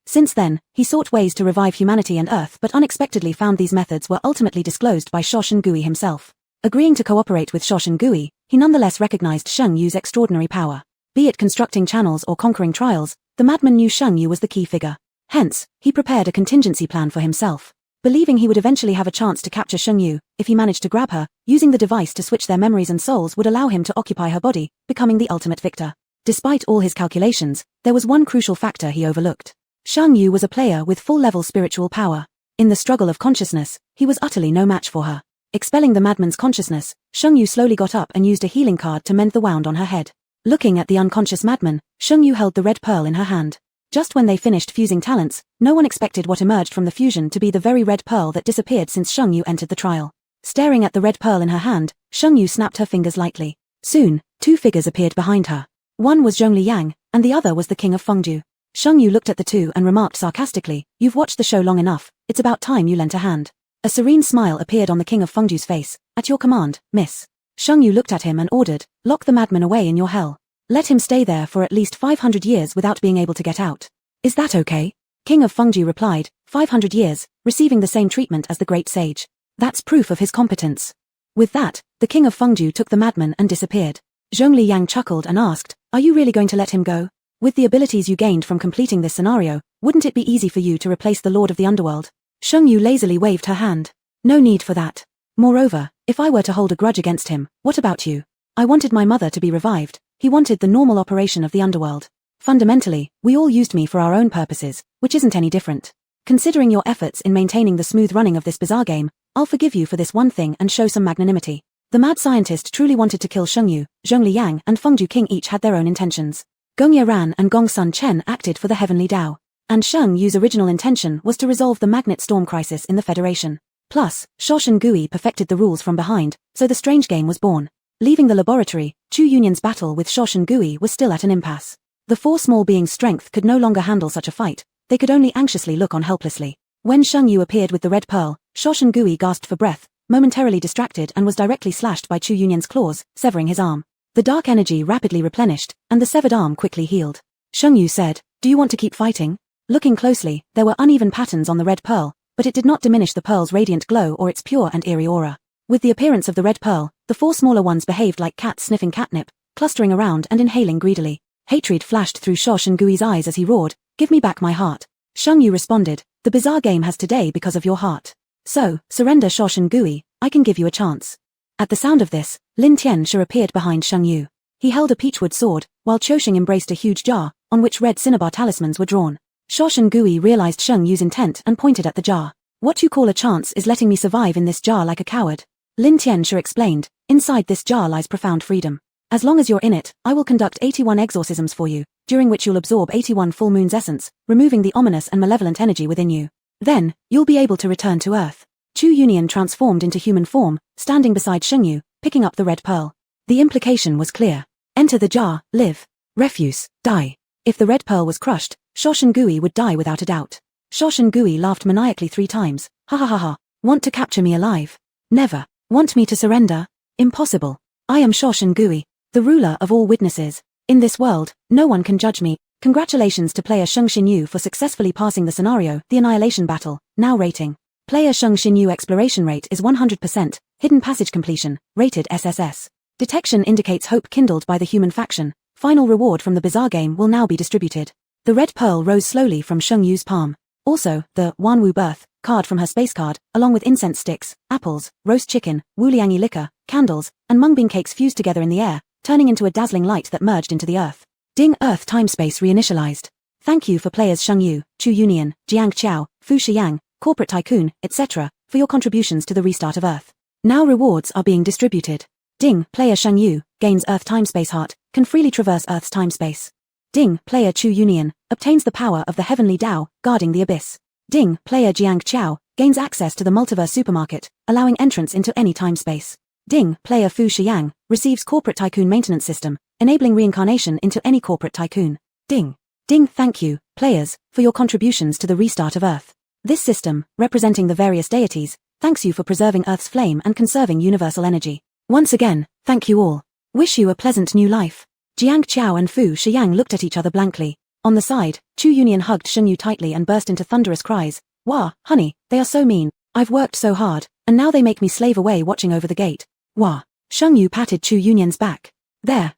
Since then, he sought ways to revive humanity and Earth, but unexpectedly found these methods were ultimately disclosed by Shoshan Gui himself. Agreeing to cooperate with Shoshan Gui, he nonetheless recognized Sheng Yu's extraordinary power. Be it constructing channels or conquering trials, the madman knew Sheng Yu was the key figure. Hence, he prepared a contingency plan for himself. Believing he would eventually have a chance to capture Sheng Yu, if he managed to grab her, using the device to switch their memories and souls would allow him to occupy her body, becoming the ultimate victor. Despite all his calculations, there was one crucial factor he overlooked. Sheng Yu was a player with full-level spiritual power. In the struggle of consciousness, he was utterly no match for her. Expelling the madman's consciousness, Sheng Yu slowly got up and used a healing card to mend the wound on her head. Looking at the unconscious madman, Sheng Yu held the red pearl in her hand. Just when they finished fusing talents, no one expected what emerged from the fusion to be the very red pearl that disappeared since Sheng Yu entered the trial. Staring at the red pearl in her hand, Sheng Yu snapped her fingers lightly. Soon, 2 figures appeared behind her. One was Zhongli Yang, and the other was the king of Fengju. Sheng Yu looked at the 2 and remarked sarcastically, "You've watched the show long enough, it's about time you lent a hand." A serene smile appeared on the king of Fengju's face. "At your command, miss." Sheng Yu looked at him and ordered, "Lock the madman away in your hell." Let him stay there for at least 500 years without being able to get out. Is that okay? King of Fengju replied, 500 years, receiving the same treatment as the great sage. That's proof of his competence. With that, the king of Fengju took the madman and disappeared. Zhongli Yang chuckled and asked, are you really going to let him go? With the abilities you gained from completing this scenario, wouldn't it be easy for you to replace the Lord of the Underworld? Sheng Yu lazily waved her hand. No need for that. Moreover, if I were to hold a grudge against him, what about you? I wanted my mother to be revived. He wanted the normal operation of the underworld. Fundamentally, we all used me for our own purposes, which isn't any different. Considering your efforts in maintaining the smooth running of this bizarre game, I'll forgive you for this one thing and show some magnanimity. The mad scientist truly wanted to kill Sheng Yu, Zhongli Yang and Fengju King each had their own intentions. Gongye Ran and Gong Sun Chen acted for the Heavenly Dao. And Sheng Yu's original intention was to resolve the magnet storm crisis in the Federation. Plus, Shoshan Gui perfected the rules from behind, so the strange game was born. Leaving the laboratory, Chu Yunyan's battle with Shoshan Gui was still at an impasse. The four small beings' strength could no longer handle such a fight, they could only anxiously look on helplessly. When Sheng Yu appeared with the red pearl, Shoshan Gui gasped for breath, momentarily distracted and was directly slashed by Chu Yunyan's claws, severing his arm. The dark energy rapidly replenished, and the severed arm quickly healed. Sheng Yu said, do you want to keep fighting? Looking closely, there were uneven patterns on the red pearl, but it did not diminish the pearl's radiant glow or its pure and eerie aura. With the appearance of the red pearl, the four smaller ones behaved like cats sniffing catnip, clustering around and inhaling greedily. Hatred flashed through Shoshan Gui's eyes as he roared, give me back my heart. Sheng Yu responded, the bizarre game has today because of your heart. So, surrender Shoshan Gui, I can give you a chance. At the sound of this, Lin Tianxia appeared behind Sheng Yu. He held a peachwood sword, while Choshing embraced a huge jar, on which red cinnabar talismans were drawn. Shoshan Gui realized Sheng Yu's intent and pointed at the jar. What you call a chance is letting me survive in this jar like a coward. Lin Tianxia explained, inside this jar lies profound freedom. As long as you're in it, I will conduct 81 exorcisms for you, during which you'll absorb 81 full moon's essence, removing the ominous and malevolent energy within you. Then, you'll be able to return to Earth. Chu Yunyan transformed into human form, standing beside Sheng Yu, picking up the red pearl. The implication was clear. Enter the jar, live. Refuse, die. If the red pearl was crushed, Shoshan Gui would die without a doubt. Shoshan Gui laughed maniacally 3 times. Ha ha ha ha. Want to capture me alive? Never. Want me to surrender? Impossible. I am Shoshan Gui, the ruler of all witnesses. In this world, no one can judge me. Congratulations to player Sheng Xinyu for successfully passing the scenario, the Annihilation Battle. Now rating. Player Sheng Xinyu exploration rate is 100%, hidden passage completion, rated SSS. Detection indicates hope kindled by the human faction. Final reward from the bizarre game will now be distributed. The red pearl rose slowly from Sheng Yu's palm. Also, the Wanwu Birth card from her space card, along with incense sticks, apples, roast chicken, Wuliangi liquor, candles, and mung bean cakes fused together in the air, turning into a dazzling light that merged into the earth. Ding Earth timespace reinitialized. Thank you for players Sheng Yu, Chu Yunyan, Jiang Qiao, Fu Shiyang, Corporate Tycoon, etc., for your contributions to the restart of Earth. Now rewards are being distributed. Ding, player Sheng Yu, gains Earth timespace heart, can freely traverse Earth's timespace. Ding, player Chu Yunyan, obtains the power of the Heavenly Dao, guarding the abyss. Ding, player Jiang Qiao, gains access to the multiverse supermarket, allowing entrance into any timespace. Ding, player Fu Shiyang, receives Corporate Tycoon maintenance system, enabling reincarnation into any corporate tycoon. Ding. Ding, thank you, players, for your contributions to the restart of Earth. This system, representing the various deities, thanks you for preserving Earth's flame and conserving universal energy. Once again, thank you all. Wish you a pleasant new life. Jiang Qiao and Fu Shiyang looked at each other blankly. On the side, Chu Yunyan hugged Sheng Yu tightly and burst into thunderous cries. Wah, honey, they are so mean. I've worked so hard, and now they make me slave away watching over the gate. Wah. Sheng Yu patted Chu Yunyan's back. There,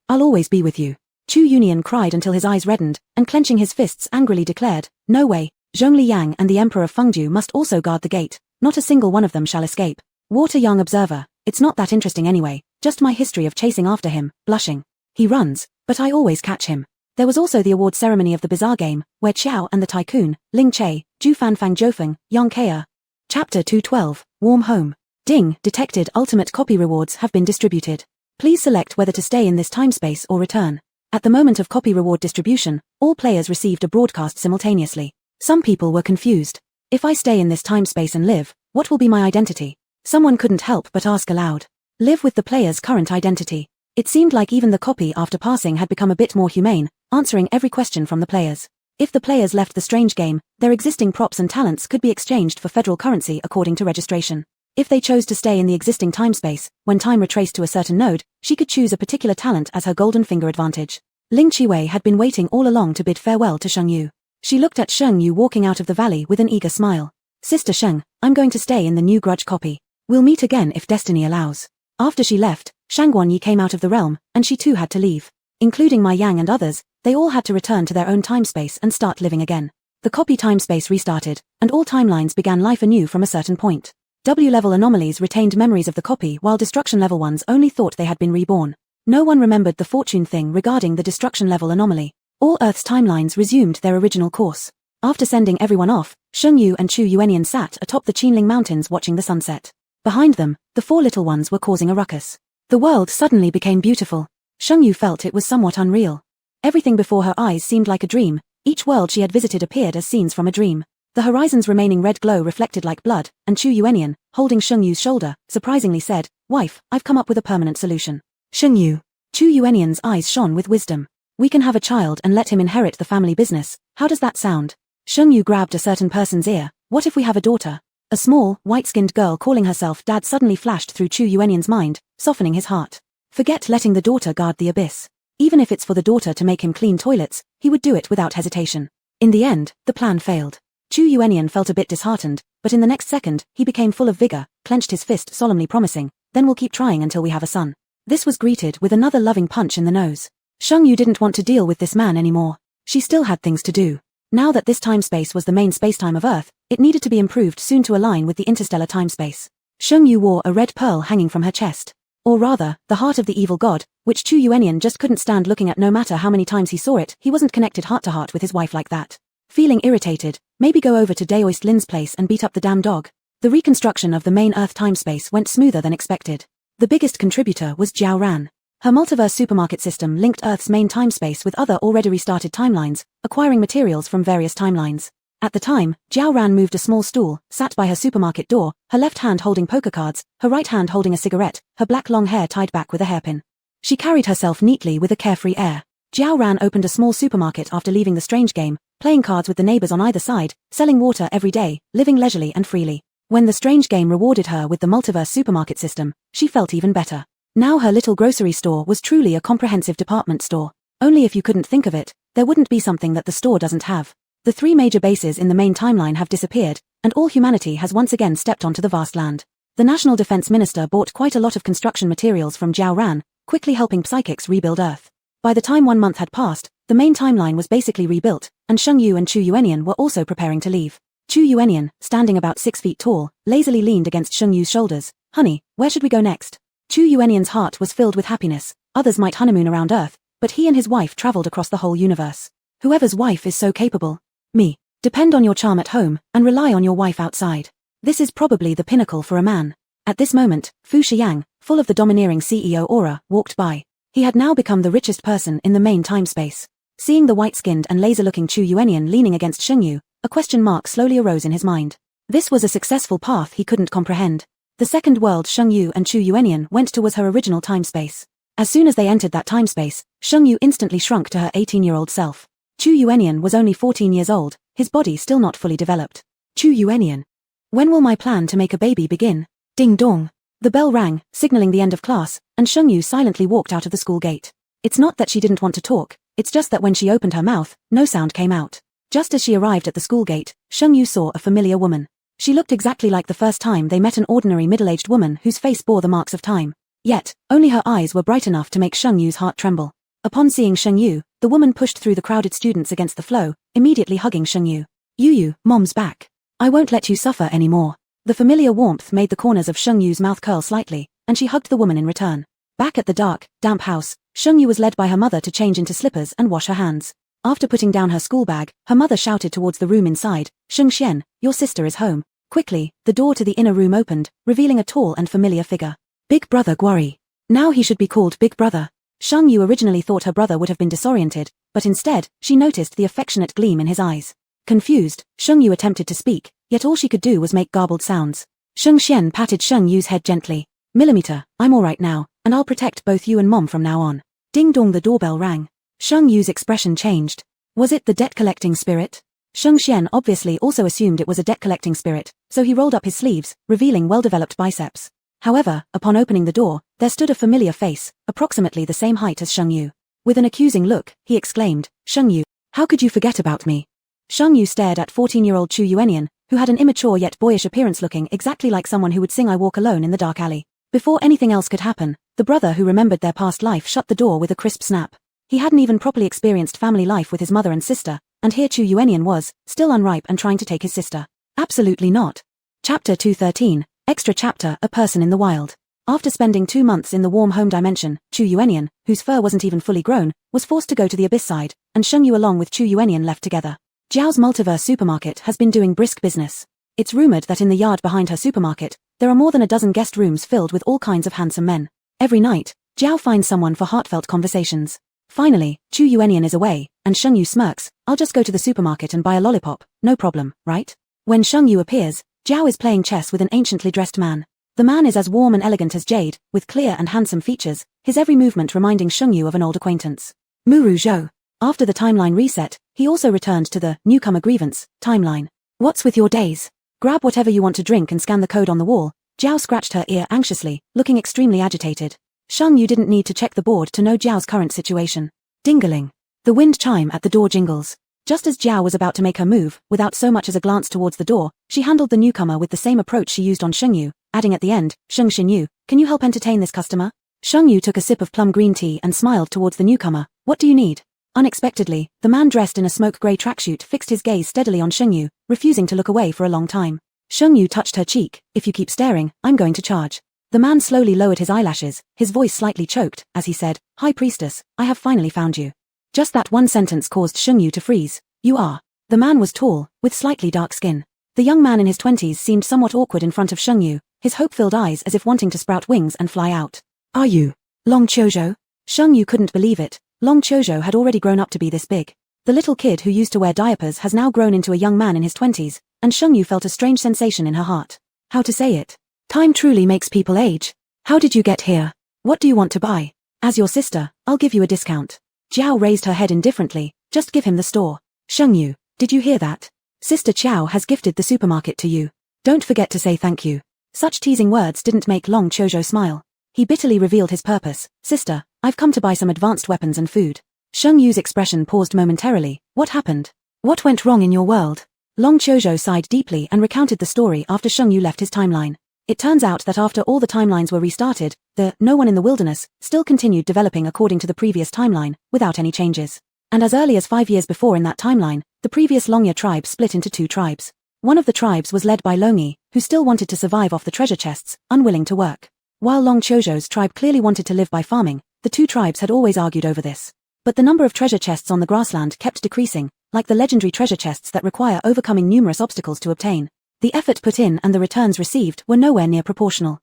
I'll always be with you. Chu Yunyan cried until his eyes reddened, and clenching his fists angrily declared, no way, Zhongli Yang and the Emperor of Fengju must also guard the gate, not a single one of them shall escape. Water Young Observer, it's not that interesting anyway, just my history of chasing after him, blushing. He runs, but I always catch him. There was also the award ceremony of the bizarre game, where Qiao and the tycoon, Ling Che, Ju Fanfang Jofeng, Yang Kea. Chapter 212, Warm Home. Ding, detected ultimate copy rewards have been distributed. Please select whether to stay in this timespace or return. At the moment of copy reward distribution, all players received a broadcast simultaneously. Some people were confused. If I stay in this timespace and live, what will be my identity? Someone couldn't help but ask aloud. Live with the player's current identity. It seemed like even the copy after passing had become a bit more humane, answering every question from the players. If the players left the strange game, their existing props and talents could be exchanged for federal currency according to registration. If they chose to stay in the existing timespace, when time retraced to a certain node, she could choose a particular talent as her golden finger advantage. Ling Qiwei had been waiting all along to bid farewell to Sheng Yu. She looked at Sheng Yu walking out of the valley with an eager smile. Sister Sheng, I'm going to stay in the new grudge copy. We'll meet again if destiny allows. After she left, Shangguan Yi came out of the realm, and she too had to leave. Including Mai Yang and others, they all had to return to their own timespace and start living again. The copy timespace restarted, and all timelines began life anew from a certain point. W-level anomalies retained memories of the copy while destruction-level ones only thought they had been reborn. No one remembered the fortune thing regarding the destruction-level anomaly. All Earth's timelines resumed their original course. After sending everyone off, Sheng Yu and Chu Yuanian sat atop the Qinling Mountains watching the sunset. Behind them, the four little ones were causing a ruckus. The world suddenly became beautiful. Sheng Yu felt it was somewhat unreal. Everything before her eyes seemed like a dream. Each world she had visited appeared as scenes from a dream. The horizon's remaining red glow reflected like blood, and Chu Yuanian, holding Sheng Yu's shoulder, surprisingly said, "Wife, I've come up with a permanent solution." Sheng Yu. Chu Yuanian's eyes shone with wisdom. "We can have a child and let him inherit the family business. How does that sound?" Sheng Yu grabbed a certain person's ear. "What if we have a daughter?" A small, white-skinned girl calling herself Dad suddenly flashed through Chu Yuanian's mind, softening his heart. Forget letting the daughter guard the abyss. Even if it's for the daughter to make him clean toilets, he would do it without hesitation. In the end, the plan failed. Chu Yuanian felt a bit disheartened, but in the next second, he became full of vigor, clenched his fist solemnly promising, "Then we'll keep trying until we have a son." This was greeted with another loving punch in the nose. Sheng Yu didn't want to deal with this man anymore. She still had things to do. Now that this timespace was the main spacetime of Earth, it needed to be improved soon to align with the interstellar timespace. Sheng Yu wore a red pearl hanging from her chest. Or rather, the heart of the evil god, which Chu Yuanian just couldn't stand looking at no matter how many times he saw it. He wasn't connected heart to heart with his wife like that. Feeling irritated, maybe go over to Daoist Lin's place and beat up the damn dog. The reconstruction of the main Earth timespace went smoother than expected. The biggest contributor was Jiao Ran. Her multiverse supermarket system linked Earth's main timespace with other already restarted timelines, acquiring materials from various timelines. At the time, Jiao Ran moved a small stool, sat by her supermarket door, her left hand holding poker cards, her right hand holding a cigarette, her black long hair tied back with a hairpin. She carried herself neatly with a carefree air. Jiao Ran opened a small supermarket after leaving the strange game, playing cards with the neighbors on either side, selling water every day, living leisurely and freely. When the strange game rewarded her with the multiverse supermarket system, she felt even better. Now her little grocery store was truly a comprehensive department store. Only if you couldn't think of it, there wouldn't be something that the store doesn't have. The three major bases in the main timeline have disappeared, and all humanity has once again stepped onto the vast land. The National Defense Minister bought quite a lot of construction materials from Jiao Ran, quickly helping psychics rebuild Earth. By the time 1 month had passed, the main timeline was basically rebuilt, and Sheng Yu and Chu Yuanian were also preparing to leave. Chu Yuanian, standing about 6 feet tall, lazily leaned against Sheng Yu's shoulders. "Honey, where should we go next?" Chu Yuanian's heart was filled with happiness. Others might honeymoon around Earth, but he and his wife traveled across the whole universe. Whoever's wife is so capable. Me. Depend on your charm at home, and rely on your wife outside. This is probably the pinnacle for a man. At this moment, Fu Shiyang, full of the domineering CEO aura, walked by. He had now become the richest person in the main timespace. Seeing the white-skinned and laser-looking Chu Yuanian leaning against Sheng Yu, a question mark slowly arose in his mind. This was a successful path he couldn't comprehend. The second world Sheng Yu and Chu Yuanian went to was her original timespace. As soon as they entered that timespace, Sheng Yu instantly shrunk to her 18-year-old self. Chu Yuanian was only 14 years old, his body still not fully developed. Chu Yuanian. When will my plan to make a baby begin? Ding dong. The bell rang, signaling the end of class, and Sheng Yu silently walked out of the school gate. It's not that she didn't want to talk, it's just that when she opened her mouth, no sound came out. Just as she arrived at the school gate, Sheng Yu saw a familiar woman. She looked exactly like the first time they met, an ordinary middle-aged woman whose face bore the marks of time. Yet, only her eyes were bright enough to make Sheng Yu's heart tremble. Upon seeing Sheng Yu, the woman pushed through the crowded students against the flow, immediately hugging Sheng Yu. "Yu, Mom's back. I won't let you suffer anymore." The familiar warmth made the corners of Sheng Yu's mouth curl slightly, and she hugged the woman in return. Back at the dark, damp house, Sheng Yu was led by her mother to change into slippers and wash her hands. After putting down her school bag, her mother shouted towards the room inside, "Sheng Xian, your sister is home." Quickly, the door to the inner room opened, revealing a tall and familiar figure. Big Brother Guari. Now he should be called Big Brother. Sheng Yu originally thought her brother would have been disoriented, but instead, she noticed the affectionate gleam in his eyes. Confused, Sheng Yu attempted to speak, yet all she could do was make garbled sounds. Sheng Xian patted Sheng Yu's head gently. "Millimeter, I'm alright now, and I'll protect both you and Mom from now on." Ding dong, the doorbell rang. Sheng Yu's expression changed. Was it the debt-collecting spirit? Sheng Xian obviously also assumed it was a debt-collecting spirit, so he rolled up his sleeves, revealing well-developed biceps. However, upon opening the door, there stood a familiar face, approximately the same height as Sheng Yu. With an accusing look, he exclaimed, "Sheng Yu, how could you forget about me?" Sheng Yu stared at 14-year-old Chu Yuanian, who had an immature yet boyish appearance, looking exactly like someone who would sing "I Walk Alone" in the dark alley. Before anything else could happen, the brother who remembered their past life shut the door with a crisp snap. He hadn't even properly experienced family life with his mother and sister, and here Chu Yuanian was, still unripe and trying to take his sister. Absolutely not. Chapter 213, Extra Chapter, A Person in the Wild. After spending 2 months in the warm home dimension, Chu Yuanian, whose fur wasn't even fully grown, was forced to go to the abyss side, and Sheng Yu along with Chu Yuanian left together. Jiao's multiverse supermarket has been doing brisk business. It's rumored that in the yard behind her supermarket, there are more than a dozen guest rooms filled with all kinds of handsome men. Every night, Jiao finds someone for heartfelt conversations. Finally, Chu Yuanian is away, and Sheng Yu smirks. "I'll just go to the supermarket and buy a lollipop, no problem, right?" When Sheng Yu appears, Jiao is playing chess with an anciently dressed man. The man is as warm and elegant as jade, with clear and handsome features, his every movement reminding Sheng Yu of an old acquaintance. Muru Zhou. After the timeline reset, he also returned to the newcomer grievance timeline. "What's with your days? Grab whatever you want to drink and scan the code on the wall." Jiao scratched her ear anxiously, looking extremely agitated. Sheng Yu didn't need to check the board to know Jiao's current situation. Dingling. The wind chime at the door jingles. Just as Jiao was about to make her move, without so much as a glance towards the door, she handled the newcomer with the same approach she used on Sheng Yu, adding at the end, "Sheng Xinyu, can you help entertain this customer?" Sheng Yu took a sip of plum green tea and smiled towards the newcomer. "What do you need?" Unexpectedly, the man dressed in a smoke grey tracksuit fixed his gaze steadily on Sheng Yu, refusing to look away for a long time. Sheng Yu touched her cheek. "If you keep staring, I'm going to charge." The man slowly lowered his eyelashes, his voice slightly choked, as he said, "High Priestess, I have finally found you." Just that one sentence caused Sheng Yu to freeze. "You are." The man was tall, with slightly dark skin. The young man in his 20s seemed somewhat awkward in front of Sheng Yu, his hope-filled eyes as if wanting to sprout wings and fly out. "Are you Long Qiuzhou?" Sheng Yu couldn't believe it. Long Qiuzhou had already grown up to be this big. The little kid who used to wear diapers has now grown into a young man in his 20s, and Sheng Yu felt a strange sensation in her heart. How to say it? Time truly makes people age. "How did you get here? What do you want to buy?" "As your sister, I'll give you a discount." Jiao raised her head indifferently. "Just give him the store." "Sheng Yu, did you hear that? Sister Qiao has gifted the supermarket to you. Don't forget to say thank you." Such teasing words didn't make Long Qiuzhou smile. He bitterly revealed his purpose. "Sister, I've come to buy some advanced weapons and food." Sheng Yu's expression paused momentarily. "What happened? What went wrong in your world?" Long Qiuzhou sighed deeply and recounted the story after Sheng Yu left his timeline. It turns out that after all the timelines were restarted, the "No One in the Wilderness" still continued developing according to the previous timeline, without any changes. And as early as 5 years before in that timeline, the previous Longya tribe split into 2 tribes. One of the tribes was led by Longi, who still wanted to survive off the treasure chests, unwilling to work. While Long Qiuzhou's tribe clearly wanted to live by farming, the 2 tribes had always argued over this. But the number of treasure chests on the grassland kept decreasing, like the legendary treasure chests that require overcoming numerous obstacles to obtain. The effort put in and the returns received were nowhere near proportional.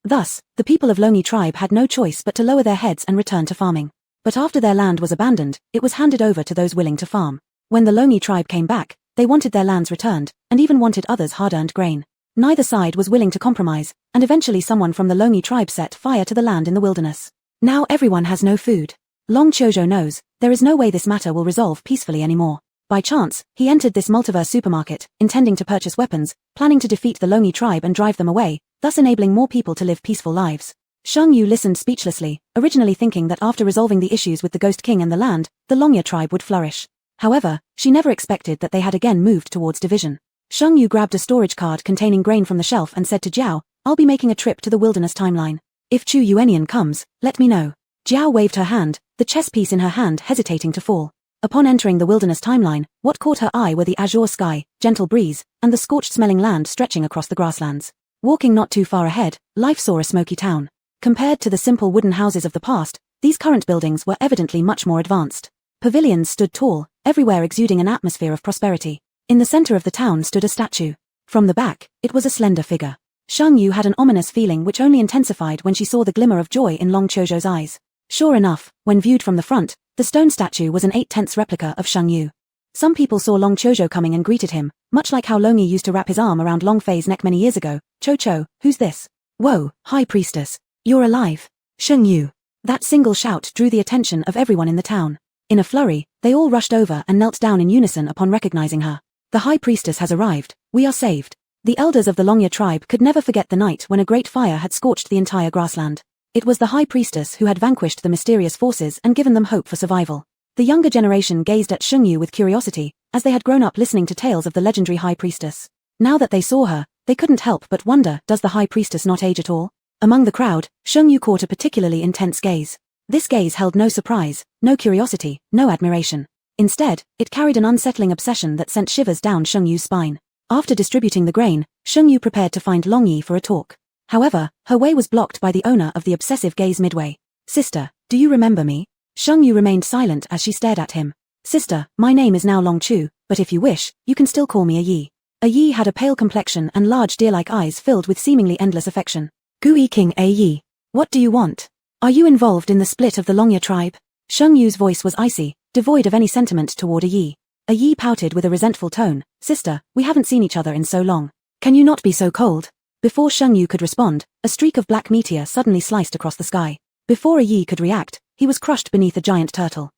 Thus, the people of Longi tribe had no choice but to lower their heads and return to farming. But after their land was abandoned, it was handed over to those willing to farm. When the Longi tribe came back, they wanted their lands returned, and even wanted others' hard-earned grain. Neither side was willing to compromise, and eventually someone from the Longi tribe set fire to the land in the wilderness. Now everyone has no food. Long Qiuzhou knows, there is no way this matter will resolve peacefully anymore. By chance, he entered this multiverse supermarket, intending to purchase weapons, planning to defeat the Longi tribe and drive them away, thus enabling more people to live peaceful lives. Sheng Yu listened speechlessly, originally thinking that after resolving the issues with the Ghost King and the land, the Longya tribe would flourish. However, she never expected that they had again moved towards division. Sheng Yu grabbed a storage card containing grain from the shelf and said to Jiao, "I'll be making a trip to the wilderness timeline. If Chu Yuanian comes, let me know." Jiao waved her hand, the chess piece in her hand hesitating to fall. Upon entering the wilderness timeline, what caught her eye were the azure sky, gentle breeze, and the scorched-smelling land stretching across the grasslands. Walking not too far ahead, life saw a smoky town. Compared to the simple wooden houses of the past, these current buildings were evidently much more advanced. Pavilions stood tall, everywhere exuding an atmosphere of prosperity. In the center of the town stood a statue. From the back, it was a slender figure. Sheng Yu had an ominous feeling which only intensified when she saw the glimmer of joy in Long Qiuzhou's eyes. Sure enough, when viewed from the front, the stone statue was an 8/10 replica of Sheng Yu. Some people saw Long Qiuzhou coming and greeted him, much like how Longi used to wrap his arm around Long Fei's neck many years ago. "Cho, who's this?" "Whoa, High Priestess. You're alive." "Sheng Yu." That single shout drew the attention of everyone in the town. In a flurry, they all rushed over and knelt down in unison upon recognizing her. The High Priestess has arrived, we are saved. The elders of the Longya tribe could never forget the night when a great fire had scorched the entire grassland. It was the High Priestess who had vanquished the mysterious forces and given them hope for survival. The younger generation gazed at Shengyu with curiosity, as they had grown up listening to tales of the legendary High Priestess. Now that they saw her, they couldn't help but wonder, does the High Priestess not age at all? Among the crowd, Shengyu caught a particularly intense gaze. This gaze held no surprise, no curiosity, no admiration. Instead, it carried an unsettling obsession that sent shivers down Shengyu's spine. After distributing the grain, Shengyu prepared to find Longyi for a talk. However, her way was blocked by the owner of the obsessive gaze midway. Sister, do you remember me? Shengyu remained silent as she stared at him. Sister, my name is now Long Chu, but if you wish, you can still call me a Yi. A Yi had a pale complexion and large deer-like eyes filled with seemingly endless affection. Gui King A Yi. What do you want? Are you involved in the split of the Longya tribe? Shengyu's voice was icy, devoid of any sentiment toward a Yi. A Yi pouted with a resentful tone. Sister, we haven't seen each other in so long. Can you not be so cold? Before Shengyu could respond, a streak of black meteor suddenly sliced across the sky. Before a Yi could react, he was crushed beneath a giant turtle.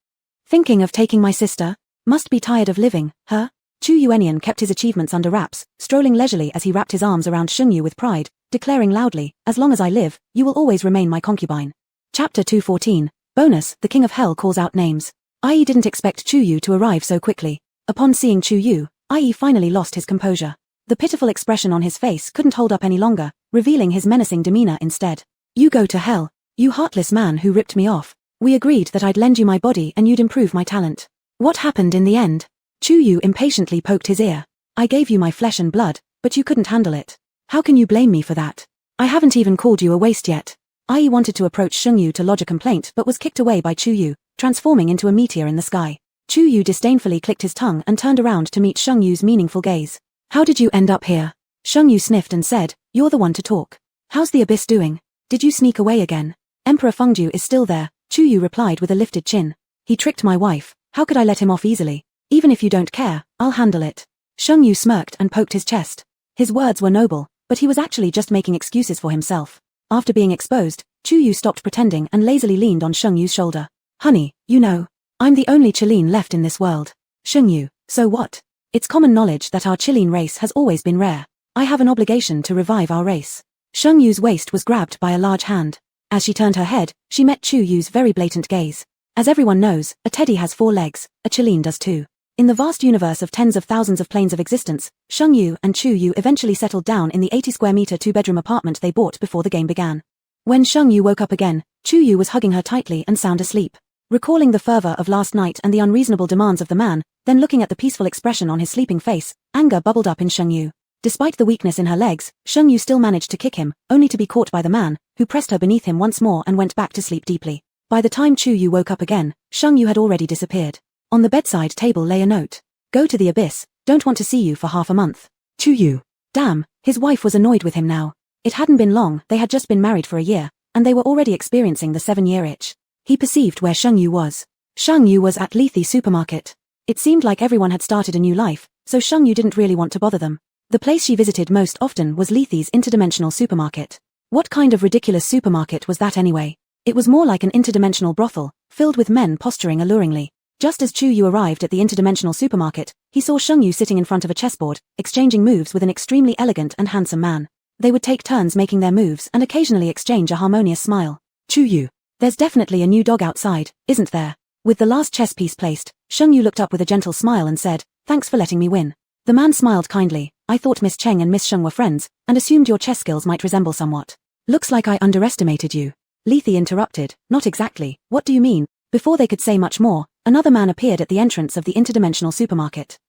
Thinking of taking my sister? Must be tired of living, huh? Chu Yuenian kept his achievements under wraps, strolling leisurely as he wrapped his arms around Shengyu with pride, declaring loudly, as long as I live, you will always remain my concubine. Chapter 214. Bonus, the King of Hell calls out names. Ai didn't expect Chu Yu to arrive so quickly. Upon seeing Chu Yu, Ai finally lost his composure. The pitiful expression on his face couldn't hold up any longer, revealing his menacing demeanor instead. You go to hell, you heartless man who ripped me off. We agreed that I'd lend you my body and you'd improve my talent. What happened in the end? Chu Yu impatiently poked his ear. I gave you my flesh and blood, but you couldn't handle it. How can you blame me for that? I haven't even called you a waste yet. Ai wanted to approach Shengyu to lodge a complaint but was kicked away by Chu Yu, transforming into a meteor in the sky. Chu Yu disdainfully clicked his tongue and turned around to meet Shengyu's meaningful gaze. How did you end up here? Shengyu sniffed and said, you're the one to talk. How's the abyss doing? Did you sneak away again? Emperor Fengju is still there, Chu Yu replied with a lifted chin. He tricked my wife, how could I let him off easily? Even if you don't care, I'll handle it. Shengyu smirked and poked his chest. His words were noble, but he was actually just making excuses for himself. After being exposed, Chu Yu stopped pretending and lazily leaned on Shengyu's shoulder. Honey, you know, I'm the only Chilean left in this world. Shengyu, so what? It's common knowledge that our Chilean race has always been rare. I have an obligation to revive our race. Shengyu's waist was grabbed by a large hand. As she turned her head, she met Chu Yu's very blatant gaze. As everyone knows, a teddy has 4 legs, a Chilean does too. In the vast universe of tens of thousands of planes of existence, Shengyu and Chu Yu eventually settled down in the 80 square meter 2-bedroom apartment they bought before the game began. When Shengyu woke up again, Chu Yu was hugging her tightly and sound asleep. Recalling the fervor of last night and the unreasonable demands of the man, then looking at the peaceful expression on his sleeping face, anger bubbled up in Shengyu. Despite the weakness in her legs, Shengyu still managed to kick him, only to be caught by the man, who pressed her beneath him once more and went back to sleep deeply. By the time Chu Yu woke up again, Shengyu had already disappeared. On the bedside table lay a note. Go to the abyss, don't want to see you for half a month. Chu Yu. Damn, his wife was annoyed with him now. It hadn't been long, they had just been married for a year, and they were already experiencing the 7-year itch. He perceived where Shengyu was. Shengyu was at Lethe supermarket. It seemed like everyone had started a new life, so Shengyu didn't really want to bother them. The place she visited most often was Lethe's interdimensional supermarket. What kind of ridiculous supermarket was that anyway? It was more like an interdimensional brothel, filled with men posturing alluringly. Just as Chu Yu arrived at the interdimensional supermarket, he saw Shengyu sitting in front of a chessboard, exchanging moves with an extremely elegant and handsome man. They would take turns making their moves and occasionally exchange a harmonious smile. Chu Yu. There's definitely a new dog outside, isn't there? With the last chess piece placed, Shengyu looked up with a gentle smile and said, thanks for letting me win. The man smiled kindly. I thought Miss Cheng and Miss Sheng were friends, and assumed your chess skills might resemble somewhat. Looks like I underestimated you. Lethe interrupted, not exactly, what do you mean? Before they could say much more, another man appeared at the entrance of the interdimensional supermarket.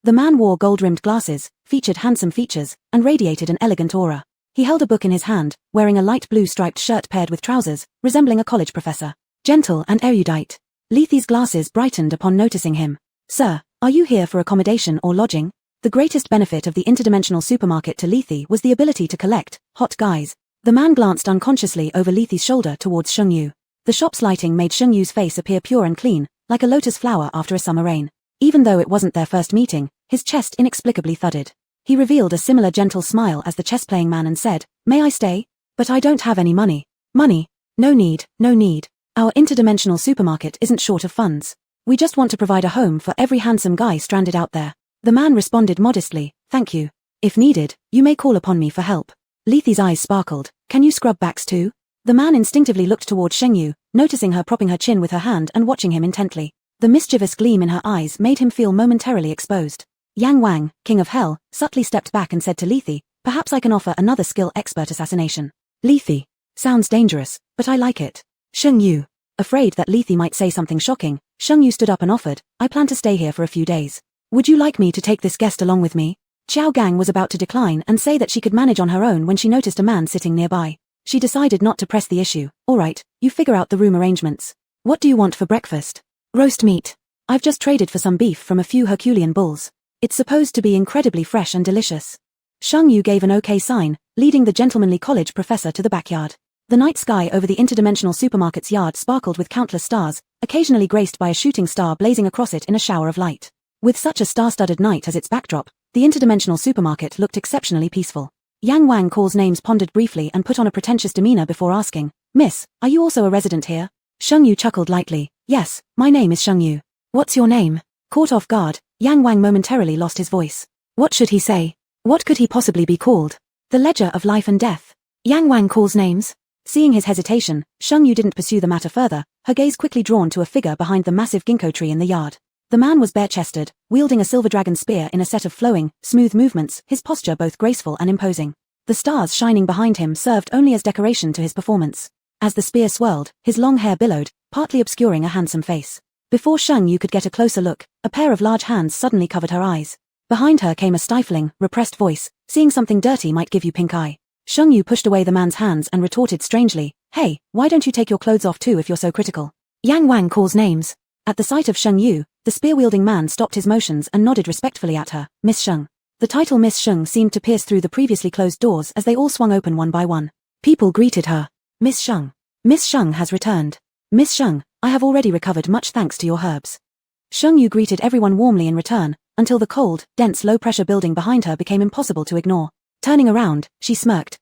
The man wore gold-rimmed glasses, featured handsome features, and radiated an elegant aura. He held a book in his hand, wearing a light blue striped shirt paired with trousers, resembling a college professor. Gentle and erudite. Lethe's glasses brightened upon noticing him. Sir, are you here for accommodation or lodging? The greatest benefit of the interdimensional supermarket to Lethe was the ability to collect hot guys. The man glanced unconsciously over Lethe's shoulder towards Shengyu. The shop's lighting made Shengyu's face appear pure and clean, like a lotus flower after a summer rain. Even though it wasn't their first meeting, his chest inexplicably thudded. He revealed a similar gentle smile as the chess-playing man and said, May I stay? But I don't have any money. Money? No need, no need. Our interdimensional supermarket isn't short of funds. We just want to provide a home for every handsome guy stranded out there. The man responded modestly, thank you. If needed, you may call upon me for help. Lethi's eyes sparkled. Can you scrub backs too? The man instinctively looked toward Shengyu, noticing her propping her chin with her hand and watching him intently. The mischievous gleam in her eyes made him feel momentarily exposed. Yang Wang, king of hell, subtly stepped back and said to Lethi, perhaps I can offer another skill expert assassination. Lethi. Sounds dangerous, but I like it. Shengyu. Afraid that Lethi might say something shocking, Shengyu stood up and offered, I plan to stay here for a few days. Would you like me to take this guest along with me? Xiao Gang was about to decline and say that she could manage on her own when she noticed a man sitting nearby. She decided not to press the issue. All right, you figure out the room arrangements. What do you want for breakfast? Roast meat. I've just traded for some beef from a few Herculean bulls. It's supposed to be incredibly fresh and delicious. Shengyu gave an okay sign, leading the gentlemanly college professor to the backyard. The night sky over the interdimensional supermarket's yard sparkled with countless stars, occasionally graced by a shooting star blazing across it in a shower of light. With such a star-studded night as its backdrop, the interdimensional supermarket looked exceptionally peaceful. Yang Wang calls names pondered briefly and put on a pretentious demeanor before asking, Miss, are you also a resident here? Shengyu chuckled lightly. Yes, my name is Shengyu. What's your name? Caught off guard, Yang Wang momentarily lost his voice. What should he say? What could he possibly be called? The ledger of life and death. Yang Wang calls names. Seeing his hesitation, Shengyu didn't pursue the matter further, her gaze quickly drawn to a figure behind the massive ginkgo tree in the yard. The man was bare-chested, wielding a silver dragon spear in a set of flowing, smooth movements, his posture both graceful and imposing. The stars shining behind him served only as decoration to his performance. As the spear swirled, his long hair billowed, partly obscuring a handsome face. Before Shengyu could get a closer look, a pair of large hands suddenly covered her eyes. Behind her came a stifling, repressed voice, seeing something dirty might give you pink eye. Shengyu pushed away the man's hands and retorted strangely, hey, why don't you take your clothes off too if you're so critical? Yang Wang calls names. At the sight of Shengyu, the spear-wielding man stopped his motions and nodded respectfully at her, Miss Sheng. The title Miss Sheng seemed to pierce through the previously closed doors as they all swung open one by one. People greeted her. Miss Sheng. Miss Sheng has returned. Miss Sheng, I have already recovered much thanks to your herbs. Shengyu greeted everyone warmly in return, until the cold, dense low-pressure building behind her became impossible to ignore. Turning around, she smirked,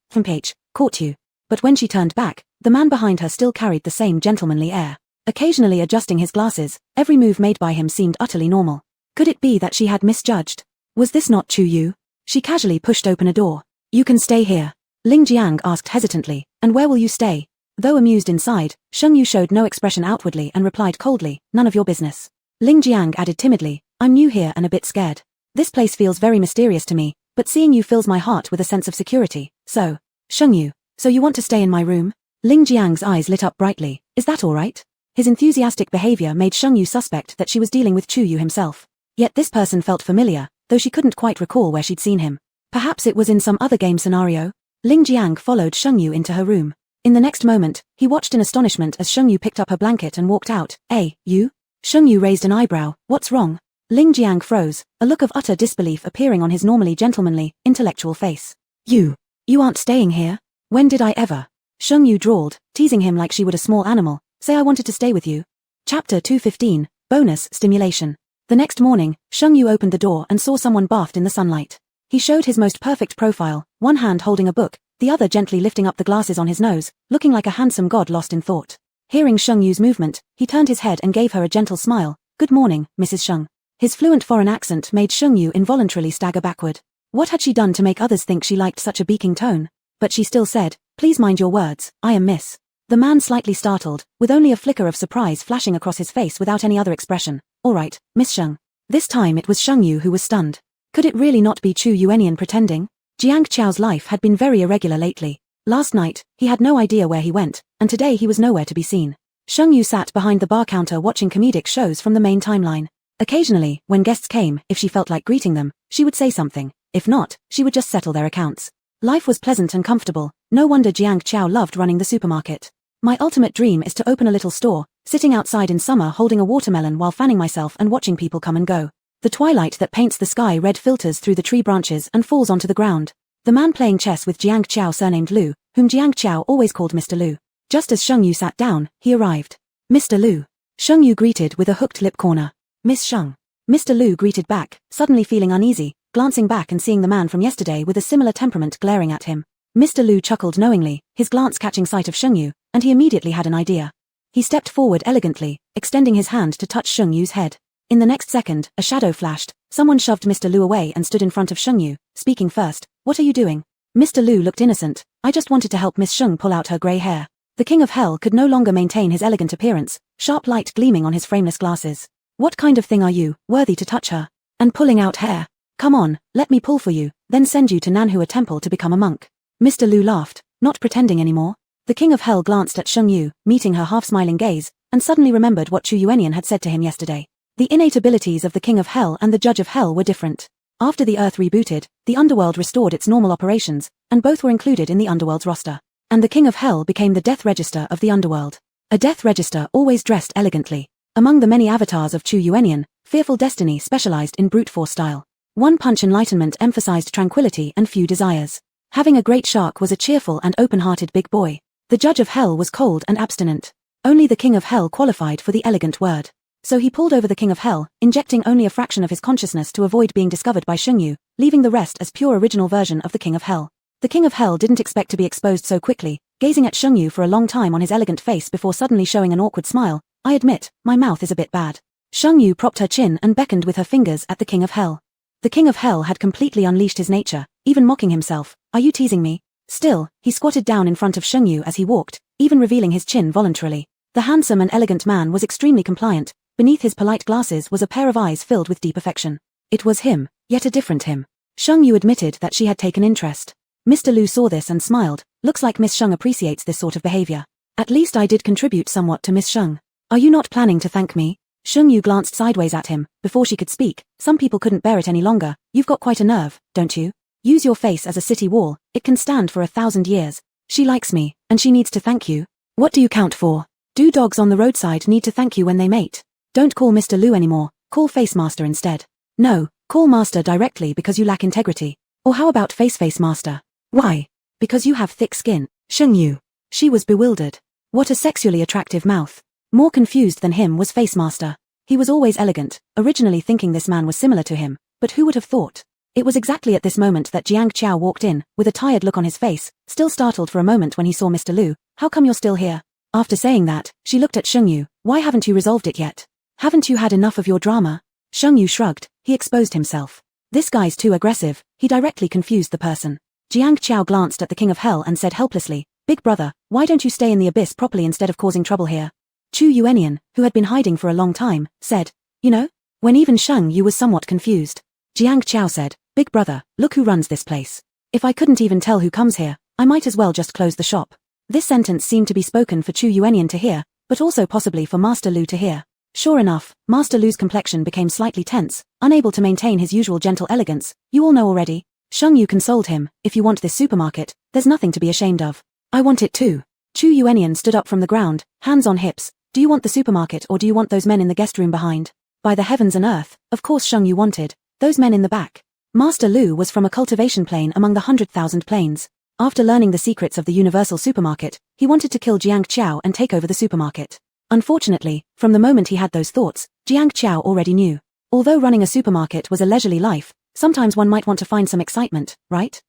caught you. But when she turned back, the man behind her still carried the same gentlemanly air. Occasionally adjusting his glasses, every move made by him seemed utterly normal. Could it be that she had misjudged? Was this not Chu Yu? She casually pushed open a door. You can stay here. Ling Jiang asked hesitantly, and where will you stay? Though amused inside, Shengyu showed no expression outwardly and replied coldly, none of your business. Ling Jiang added timidly, I'm new here and a bit scared. This place feels very mysterious to me, but seeing you fills my heart with a sense of security, so. Shengyu, so you want to stay in my room? Ling Jiang's eyes lit up brightly, is that all right? His enthusiastic behavior made Shengyu suspect that she was dealing with Chu Yu himself. Yet this person felt familiar, though she couldn't quite recall where she'd seen him. Perhaps it was in some other game scenario? Ling Jiang followed Shengyu into her room. In the next moment, he watched in astonishment as Shengyu picked up her blanket and walked out. Hey, you? Shengyu raised an eyebrow, what's wrong? Ling Jiang froze, a look of utter disbelief appearing on his normally gentlemanly, intellectual face. You aren't staying here? When did I ever? Shengyu drawled, teasing him like she would a small animal. Say I wanted to stay with you. Chapter 215, Bonus Stimulation. The next morning, Shengyu opened the door and saw someone bathed in the sunlight. He showed his most perfect profile, one hand holding a book, the other gently lifting up the glasses on his nose, looking like a handsome god lost in thought. Hearing Shengyu's movement, he turned his head and gave her a gentle smile. Good morning, Mrs. Sheng. His fluent foreign accent made Shengyu involuntarily stagger backward. What had she done to make others think she liked such a beaking tone? But she still said, please mind your words, I am Miss. The man slightly startled, with only a flicker of surprise flashing across his face without any other expression. All right, Miss Sheng. This time it was Shengyu who was stunned. Could it really not be Chu Yuanian pretending? Jiang Qiao's life had been very irregular lately. Last night, he had no idea where he went, and today he was nowhere to be seen. Shengyu sat behind the bar counter watching comedic shows from the main timeline. Occasionally, when guests came, if she felt like greeting them, she would say something. If not, she would just settle their accounts. Life was pleasant and comfortable. No wonder Jiang Qiao loved running the supermarket. My ultimate dream is to open a little store, sitting outside in summer holding a watermelon while fanning myself and watching people come and go. The twilight that paints the sky red filters through the tree branches and falls onto the ground. The man playing chess with Jiang Qiao surnamed Lu, whom Jiang Qiao always called Mr. Lu. Just as Shengyu sat down, he arrived. Mr. Lu. Shengyu greeted with a hooked lip corner. Miss Sheng. Mr. Lu greeted back, suddenly feeling uneasy, glancing back and seeing the man from yesterday with a similar temperament glaring at him. Mr. Lu chuckled knowingly, his glance catching sight of Shengyu, and he immediately had an idea. He stepped forward elegantly, extending his hand to touch Shengyu's head. In the next second, a shadow flashed, Someone shoved Mr. Lu away and stood in front of Sheng Yu, speaking first. What are you doing? Mr. Lu looked innocent. I just wanted to help Miss Sheng pull out her grey hair. The King of Hell could no longer maintain his elegant appearance, sharp light gleaming on his frameless glasses. What kind of thing are you, worthy to touch her? And pulling out hair? Come on, let me pull for you, then send you to Nanhua Temple to become a monk. Mr. Lu laughed, not pretending anymore. The King of Hell glanced at Sheng Yu, meeting her half-smiling gaze, and suddenly remembered what Chu Yuanian had said to him yesterday. The innate abilities of the King of Hell and the Judge of Hell were different. After the Earth rebooted, the Underworld restored its normal operations, and both were included in the Underworld's roster. And the King of Hell became the Death Register of the Underworld. A Death Register always dressed elegantly. Among the many avatars of Chu Yuanian, Fearful Destiny specialized in brute force style. One Punch Enlightenment emphasized tranquility and few desires. Having a great shark was a cheerful and open-hearted big boy. The Judge of Hell was cold and abstinent. Only the King of Hell qualified for the elegant word. So he pulled over the King of Hell, injecting only a fraction of his consciousness to avoid being discovered by Sheng Yu, leaving the rest as pure original version of the King of Hell. The King of Hell didn't expect to be exposed so quickly, gazing at Sheng Yu for a long time on his elegant face before suddenly showing an awkward smile. I admit, my mouth is a bit bad. Sheng Yu propped her chin and beckoned with her fingers at the King of Hell. The King of Hell had completely unleashed his nature, even mocking himself. Are you teasing me? Still, he squatted down in front of Sheng Yu as he walked, even revealing his chin voluntarily. The handsome and elegant man was extremely compliant. Beneath his polite glasses was a pair of eyes filled with deep affection. It was him, yet a different him. Sheng Yu admitted that she had taken interest. Mr. Lu saw this and smiled. Looks like Miss Sheng appreciates this sort of behavior. At least I did contribute somewhat to Miss Sheng. Are you not planning to thank me? Sheng Yu glanced sideways at him. Before she could speak, some people couldn't bear it any longer. You've got quite a nerve, don't you? Use your face as a city wall. It can stand for 1,000 years. She likes me, and she needs to thank you. What do you count for? Do dogs on the roadside need to thank you when they mate? Don't call Mr. Lu anymore, call Face Master instead. No, call Master directly because you lack integrity. Or how about Face Master? Why? Because you have thick skin. Sheng Yu. She was bewildered. What a sexually attractive mouth. More confused than him was Face Master. He was always elegant, originally thinking this man was similar to him, but who would have thought? It was exactly at this moment that Jiang Qiao walked in, with a tired look on his face, still startled for a moment when he saw Mr. Lu. How come you're still here? After saying that, she looked at Sheng Yu. Why haven't you resolved it yet? Haven't you had enough of your drama? Sheng Yu shrugged. He exposed himself. This guy's too aggressive. He directly confused the person. Jiang Qiao glanced at the King of Hell and said helplessly, Big brother, why don't you stay in the abyss properly instead of causing trouble here? Chu Yuanian, who had been hiding for a long time, said, You know? When even Sheng Yu was somewhat confused. Jiang Qiao said, Big brother, look who runs this place. If I couldn't even tell who comes here, I might as well just close the shop. This sentence seemed to be spoken for Chu Yuanian to hear, but also possibly for Master Lu to hear. Sure enough, Master Lu's complexion became slightly tense, unable to maintain his usual gentle elegance. You all know already. Sheng Yu consoled him, if you want this supermarket, there's nothing to be ashamed of. I want it too. Chu Yuanian stood up from the ground, hands on hips. Do you want the supermarket or do you want those men in the guest room behind? By the heavens and earth, of course Sheng Yu wanted those men in the back. Master Lu was from a cultivation plane among the 100,000 planes. After learning the secrets of the universal supermarket, he wanted to kill Jiang Qiao and take over the supermarket. Unfortunately, from the moment he had those thoughts, Jiang Qiao already knew. Although running a supermarket was a leisurely life, sometimes one might want to find some excitement, right?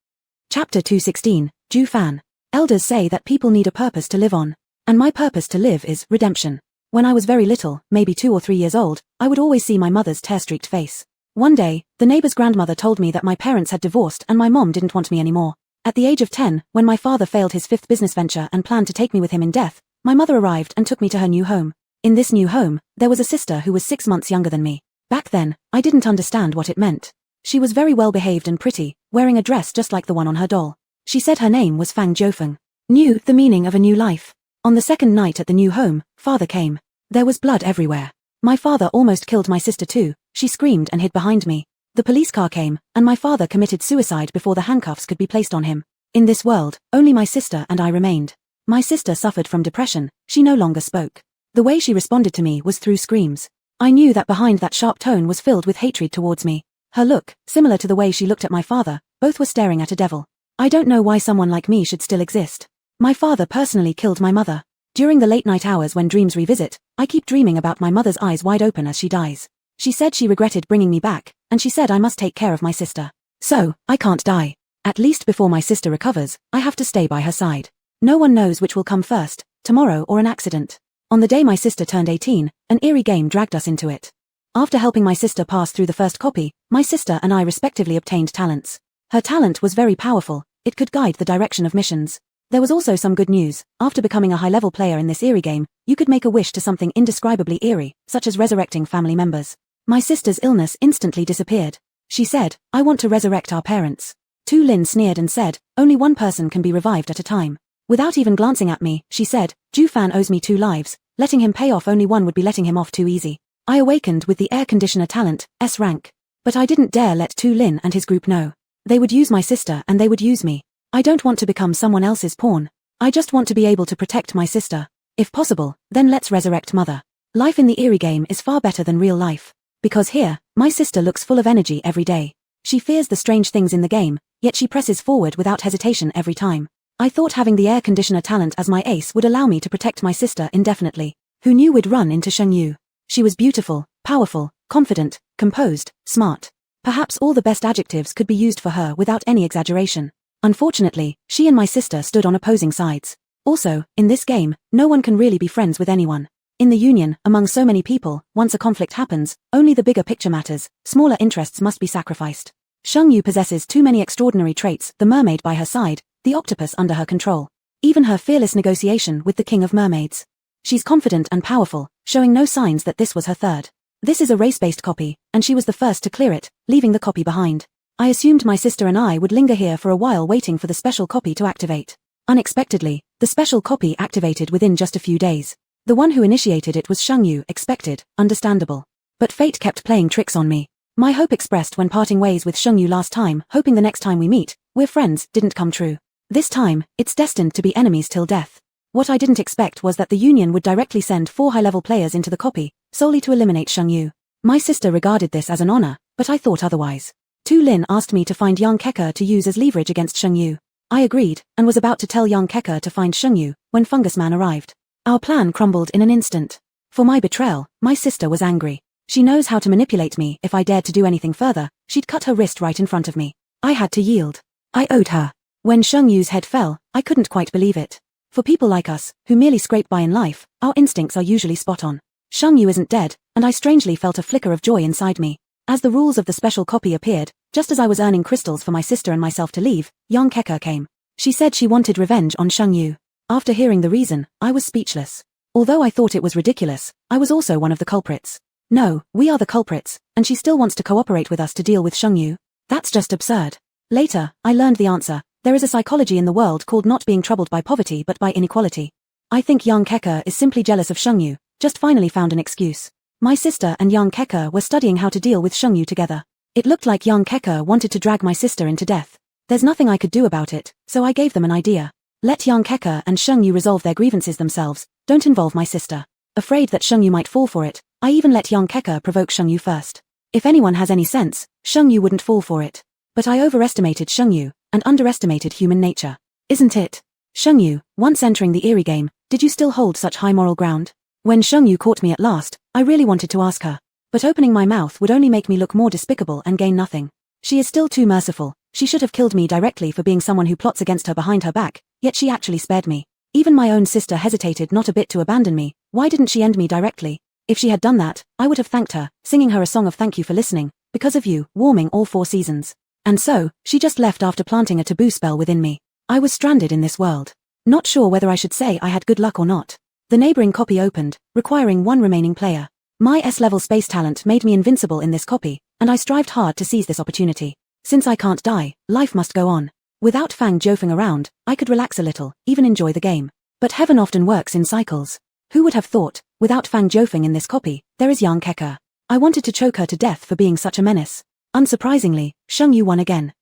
Chapter 216, Ju Fan. Elders say that people need a purpose to live on. And my purpose to live is redemption. When I was very little, maybe 2 or 3 years old, I would always see my mother's tear-streaked face. One day, the neighbor's grandmother told me that my parents had divorced and my mom didn't want me anymore. At the age of 10, when my father failed his 5th business venture and planned to take me with him in death, my mother arrived and took me to her new home. In this new home, there was a sister who was 6 months younger than me. Back then, I didn't understand what it meant. She was very well behaved and pretty, wearing a dress just like the one on her doll. She said her name was Fang Jiufeng. Knew the meaning of a new life. On the second night at the new home, father came. There was blood everywhere. My father almost killed my sister too. She screamed and hid behind me. The police car came, and my father committed suicide before the handcuffs could be placed on him. In this world, only my sister and I remained. My sister suffered from depression. She no longer spoke. The way she responded to me was through screams. I knew that behind that sharp tone was filled with hatred towards me. Her look, similar to the way she looked at my father, both were staring at a devil. I don't know why someone like me should still exist. My father personally killed my mother. During the late night hours when dreams revisit, I keep dreaming about my mother's eyes wide open as she dies. She said she regretted bringing me back, and she said I must take care of my sister. So, I can't die. At least before my sister recovers, I have to stay by her side. No one knows which will come first, tomorrow or an accident. On the day my sister turned 18, an eerie game dragged us into it. After helping my sister pass through the first copy, my sister and I respectively obtained talents. Her talent was very powerful, it could guide the direction of missions. There was also some good news. After becoming a high-level player in this eerie game, you could make a wish to something indescribably eerie, such as resurrecting family members. My sister's illness instantly disappeared. She said, "I want to resurrect our parents." Tu Lin sneered and said, "Only one person can be revived at a time." Without even glancing at me, she said, "Ju Fan owes me 2 lives, letting him pay off only one would be letting him off too easy." I awakened with the air conditioner talent, S rank. But I didn't dare let Tu Lin and his group know. They would use my sister and they would use me. I don't want to become someone else's pawn. I just want to be able to protect my sister. If possible, then let's resurrect Mother. Life in the eerie game is far better than real life. Because here, my sister looks full of energy every day. She fears the strange things in the game, yet she presses forward without hesitation every time. I thought having the air conditioner talent as my ace would allow me to protect my sister indefinitely. Who knew we'd run into Sheng Yu? She was beautiful, powerful, confident, composed, smart. Perhaps all the best adjectives could be used for her without any exaggeration. Unfortunately, she and my sister stood on opposing sides. Also, in this game, no one can really be friends with anyone. In the Union, among so many people, once a conflict happens, only the bigger picture matters, smaller interests must be sacrificed. Sheng Yu possesses too many extraordinary traits, the mermaid by her side, the octopus under her control. Even her fearless negotiation with the king of mermaids. She's confident and powerful, showing no signs that this was her third. This is a race-based copy, and she was the first to clear it, leaving the copy behind. I assumed my sister and I would linger here for a while waiting for the special copy to activate. Unexpectedly, the special copy activated within just a few days. The one who initiated it was Sheng Yu, expected, understandable. But fate kept playing tricks on me. My hope expressed when parting ways with Sheng Yu last time, hoping the next time we meet, we're friends, didn't come true. This time, it's destined to be enemies till death. What I didn't expect was that the Union would directly send 4 high-level players into the copy, solely to eliminate Sheng Yu. My sister regarded this as an honor, but I thought otherwise. Tu Lin asked me to find Yang Keka to use as leverage against Sheng Yu. I agreed, and was about to tell Yang Keka to find Sheng Yu, when Fungus Man arrived. Our plan crumbled in an instant. For my betrayal, my sister was angry. She knows how to manipulate me. If I dared to do anything further, she'd cut her wrist right in front of me. I had to yield. I owed her. When Sheng Yu's head fell, I couldn't quite believe it. For people like us, who merely scrape by in life, our instincts are usually spot on. Sheng Yu isn't dead, and I strangely felt a flicker of joy inside me. As the rules of the special copy appeared, just as I was earning crystals for my sister and myself to leave, Yang Keka came. She said she wanted revenge on Sheng Yu. After hearing the reason, I was speechless. Although I thought it was ridiculous, I was also one of the culprits. No, we are the culprits, and she still wants to cooperate with us to deal with Sheng Yu. That's just absurd. Later, I learned the answer. There is a psychology in the world called not being troubled by poverty but by inequality. I think Yang Keka is simply jealous of Sheng Yu, just finally found an excuse. My sister and Yang Keka were studying how to deal with Sheng Yu together. It looked like Yang Keka wanted to drag my sister into death. There's nothing I could do about it, so I gave them an idea. Let Yang Keka and Sheng Yu resolve their grievances themselves, don't involve my sister. Afraid that Sheng Yu might fall for it, I even let Yang Keka provoke Sheng Yu first. If anyone has any sense, Sheng Yu wouldn't fall for it. But I overestimated Sheng Yu, and underestimated human nature. Isn't it? Sheng Yu, once entering the eerie game, did you still hold such high moral ground? When Sheng Yu caught me at last, I really wanted to ask her. But opening my mouth would only make me look more despicable and gain nothing. She is still too merciful. She should have killed me directly for being someone who plots against her behind her back, yet she actually spared me. Even my own sister hesitated not a bit to abandon me. Why didn't she end me directly? If she had done that, I would have thanked her, singing her a song of thank you for listening, because of you, warming all 4 seasons. And so, she just left after planting a taboo spell within me. I was stranded in this world. Not sure whether I should say I had good luck or not. The neighboring copy opened, requiring 1 remaining player. My S-level space talent made me invincible in this copy, and I strived hard to seize this opportunity. Since I can't die, life must go on. Without Fang Joufeng around, I could relax a little, even enjoy the game. But heaven often works in cycles. Who would have thought, without Fang Joufeng in this copy, there is Yang Keka. I wanted to choke her to death for being such a menace. Unsurprisingly, Sheng Yu won again.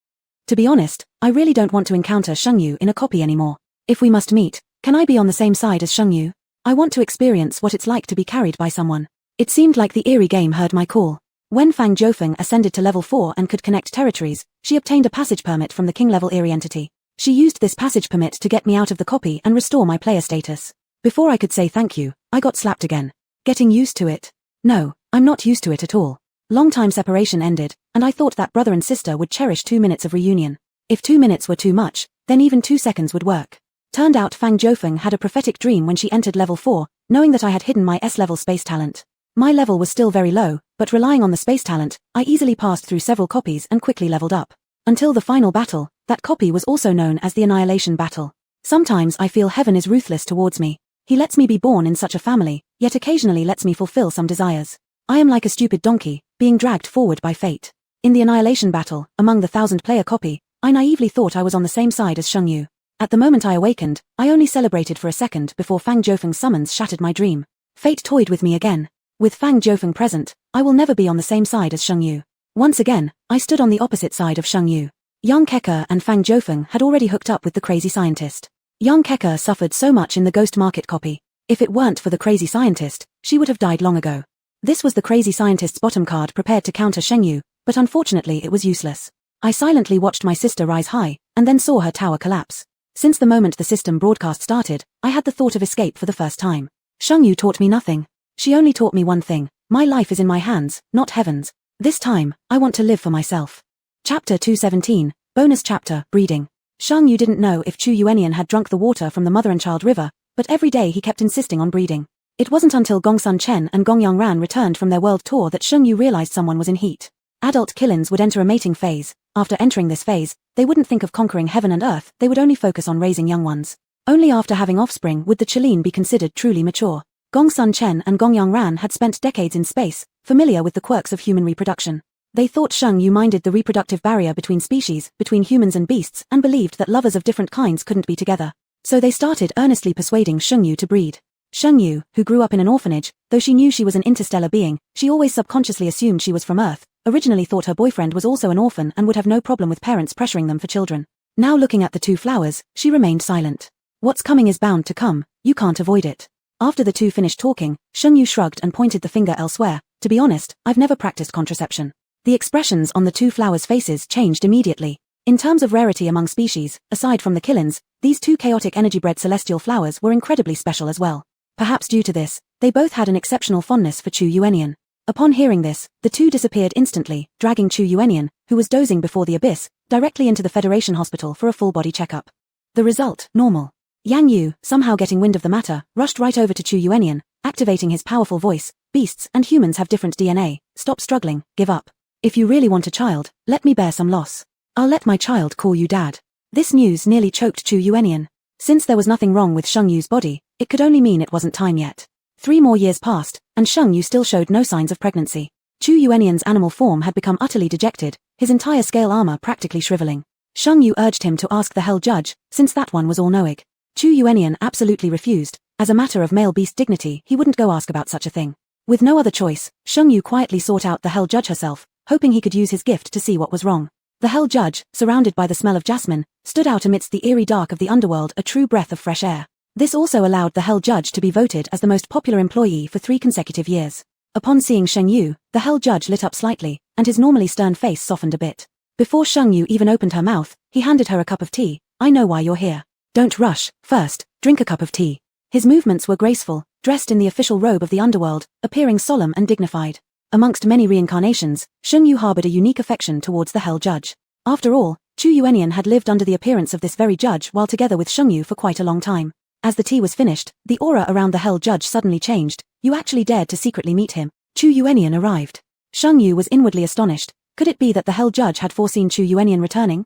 To be honest, I really don't want to encounter Sheng Yu in a copy anymore. If we must meet, can I be on the same side as Sheng Yu? I want to experience what it's like to be carried by someone. It seemed like the eerie game heard my call. When Fang Joufeng ascended to level 4 and could connect territories, she obtained a passage permit from the king-level eerie entity. She used this passage permit to get me out of the copy and restore my player status. Before I could say thank you, I got slapped again. Getting used to it? No, I'm not used to it at all. Long-time separation ended, and I thought that brother and sister would cherish 2 minutes of reunion. If 2 minutes were too much, then even 2 seconds would work. Turned out Fang Joufeng had a prophetic dream when she entered level 4, knowing that I had hidden my S-level space talent. My level was still very low, but relying on the space talent, I easily passed through several copies and quickly leveled up. Until the final battle, that copy was also known as the Annihilation Battle. Sometimes I feel heaven is ruthless towards me. He lets me be born in such a family, yet occasionally lets me fulfill some desires. I am like a stupid donkey, being dragged forward by fate. In the Annihilation Battle, among the 1,000-player copy, I naively thought I was on the same side as Shengyu. At the moment I awakened, I only celebrated for a second before Fang Jiufeng's summons shattered my dream. Fate toyed with me again. With Fang Jiufeng present, I will never be on the same side as Shengyu. Once again, I stood on the opposite side of Shengyu. Young Kekke and Fang Jiufeng had already hooked up with the crazy scientist. Young Kekke suffered so much in the Ghost Market copy. If it weren't for the crazy scientist, she would have died long ago. This was the crazy scientist's bottom card prepared to counter Shengyu, but unfortunately it was useless. I silently watched my sister rise high, and then saw her tower collapse. Since the moment the system broadcast started, I had the thought of escape for the first time. Shengyu taught me nothing. She only taught me one thing: my life is in my hands, not heaven's. This time, I want to live for myself. Chapter 217, Bonus Chapter, Breeding. Shengyu didn't know if Chu Yuanian had drunk the water from the mother and child river, but every day he kept insisting on breeding. It wasn't until Gongsun Chen and Gong Yongran returned from their world tour that Shengyu realized someone was in heat. Adult Killins would enter a mating phase. After entering this phase, they wouldn't think of conquering heaven and earth, they would only focus on raising young ones. Only after having offspring would the Chilean be considered truly mature. Gongsun Chen and Gong Yongran had spent decades in space, familiar with the quirks of human reproduction. They thought Shengyu minded the reproductive barrier between species, between humans and beasts, and believed that lovers of different kinds couldn't be together. So they started earnestly persuading Shengyu to breed. Shengyu, who grew up in an orphanage, though she knew she was an interstellar being, she always subconsciously assumed she was from Earth, originally thought her boyfriend was also an orphan and would have no problem with parents pressuring them for children. Now looking at the two flowers, she remained silent. What's coming is bound to come, you can't avoid it. After the two finished talking, Shengyu shrugged and pointed the finger elsewhere. To be honest, I've never practiced contraception. The expressions on the two flowers' faces changed immediately. In terms of rarity among species, aside from the Killins, these two chaotic energy-bred celestial flowers were incredibly special as well. Perhaps due to this, they both had an exceptional fondness for Chu Yuanian. Upon hearing this, the two disappeared instantly, dragging Chu Yuanian, who was dozing before the abyss, directly into the Federation Hospital for a full-body checkup. The result, normal. Yang Yu, somehow getting wind of the matter, rushed right over to Chu Yuanian, activating his powerful voice. Beasts and humans have different DNA. Stop struggling, give up. If you really want a child, let me bear some loss. I'll let my child call you dad. This news nearly choked Chu Yuanian. Since there was nothing wrong with Shengyu's body, it could only mean it wasn't time yet. 3 more years passed, and Shengyu still showed no signs of pregnancy. Chu Yuanian's animal form had become utterly dejected, his entire scale armor practically shriveling. Shengyu urged him to ask the Hell Judge, since that one was all-knowing. Chu Yuanian absolutely refused. As a matter of male beast dignity, he wouldn't go ask about such a thing. With no other choice, Shengyu quietly sought out the Hell Judge herself, hoping he could use his gift to see what was wrong. The Hell Judge, surrounded by the smell of jasmine, stood out amidst the eerie dark of the underworld, a true breath of fresh air. This also allowed the Hell Judge to be voted as the most popular employee for 3 consecutive years. Upon seeing Shengyu, the Hell Judge lit up slightly, and his normally stern face softened a bit. Before Shengyu even opened her mouth, he handed her a cup of tea. I know why you're here. Don't rush, first, drink a cup of tea. His movements were graceful, dressed in the official robe of the underworld, appearing solemn and dignified. Amongst many reincarnations, Shengyu harbored a unique affection towards the Hell Judge. After all, Chu Yuanian had lived under the appearance of this very judge while together with Shengyu for quite a long time. As the tea was finished, the aura around the Hell Judge suddenly changed. You actually dared to secretly meet him. Chu Yuanian arrived. Shengyu was inwardly astonished. Could it be that the Hell Judge had foreseen Chu Yuanian returning?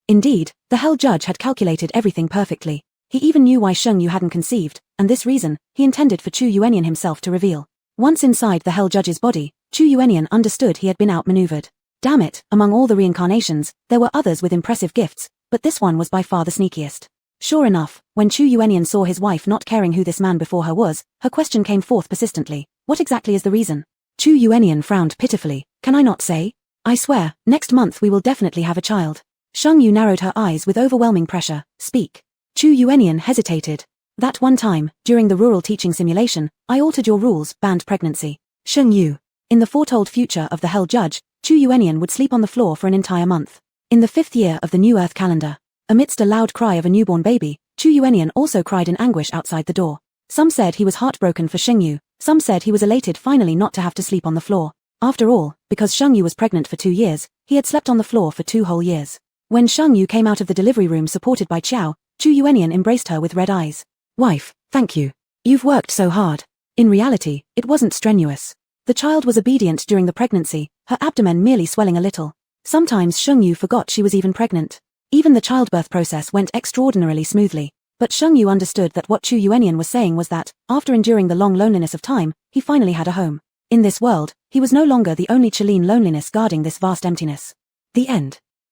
Indeed, the Hell Judge had calculated everything perfectly. He even knew why Shengyu hadn't conceived, and this reason, he intended for Chu Yuanian himself to reveal. Once inside the Hell Judge's body, Chu Yuanian understood he had been outmaneuvered. Damn it, among all the reincarnations, there were others with impressive gifts, but this one was by far the sneakiest. Sure enough, when Chu Yuanian saw his wife not caring who this man before her was, her question came forth persistently. What exactly is the reason? Chu Yuanian frowned pitifully. Can I not say? I swear, next month we will definitely have a child. Shengyu narrowed her eyes with overwhelming pressure. Speak. Chu Yuanian hesitated. That one time, during the rural teaching simulation, I altered your rules, banned pregnancy. Shengyu. In the foretold future of the Hell Judge, Chu Yuanian would sleep on the floor for an entire month. In the 5th year of the New Earth calendar, amidst a loud cry of a newborn baby, Chu Yuanian also cried in anguish outside the door. Some said he was heartbroken for Shengyu, some said he was elated finally not to have to sleep on the floor. After all, because Shengyu was pregnant for 2 years, he had slept on the floor for 2 whole years. When Shengyu came out of the delivery room supported by Qiao, Chu Yuanian embraced her with red eyes. Wife, thank you. You've worked so hard. In reality, it wasn't strenuous. The child was obedient during the pregnancy, her abdomen merely swelling a little. Sometimes Shengyu forgot she was even pregnant. Even the childbirth process went extraordinarily smoothly. But Shengyu understood that what Chu Yuanian was saying was that, after enduring the long loneliness of time, he finally had a home. In this world, he was no longer the only Chilean loneliness guarding this vast emptiness. The end.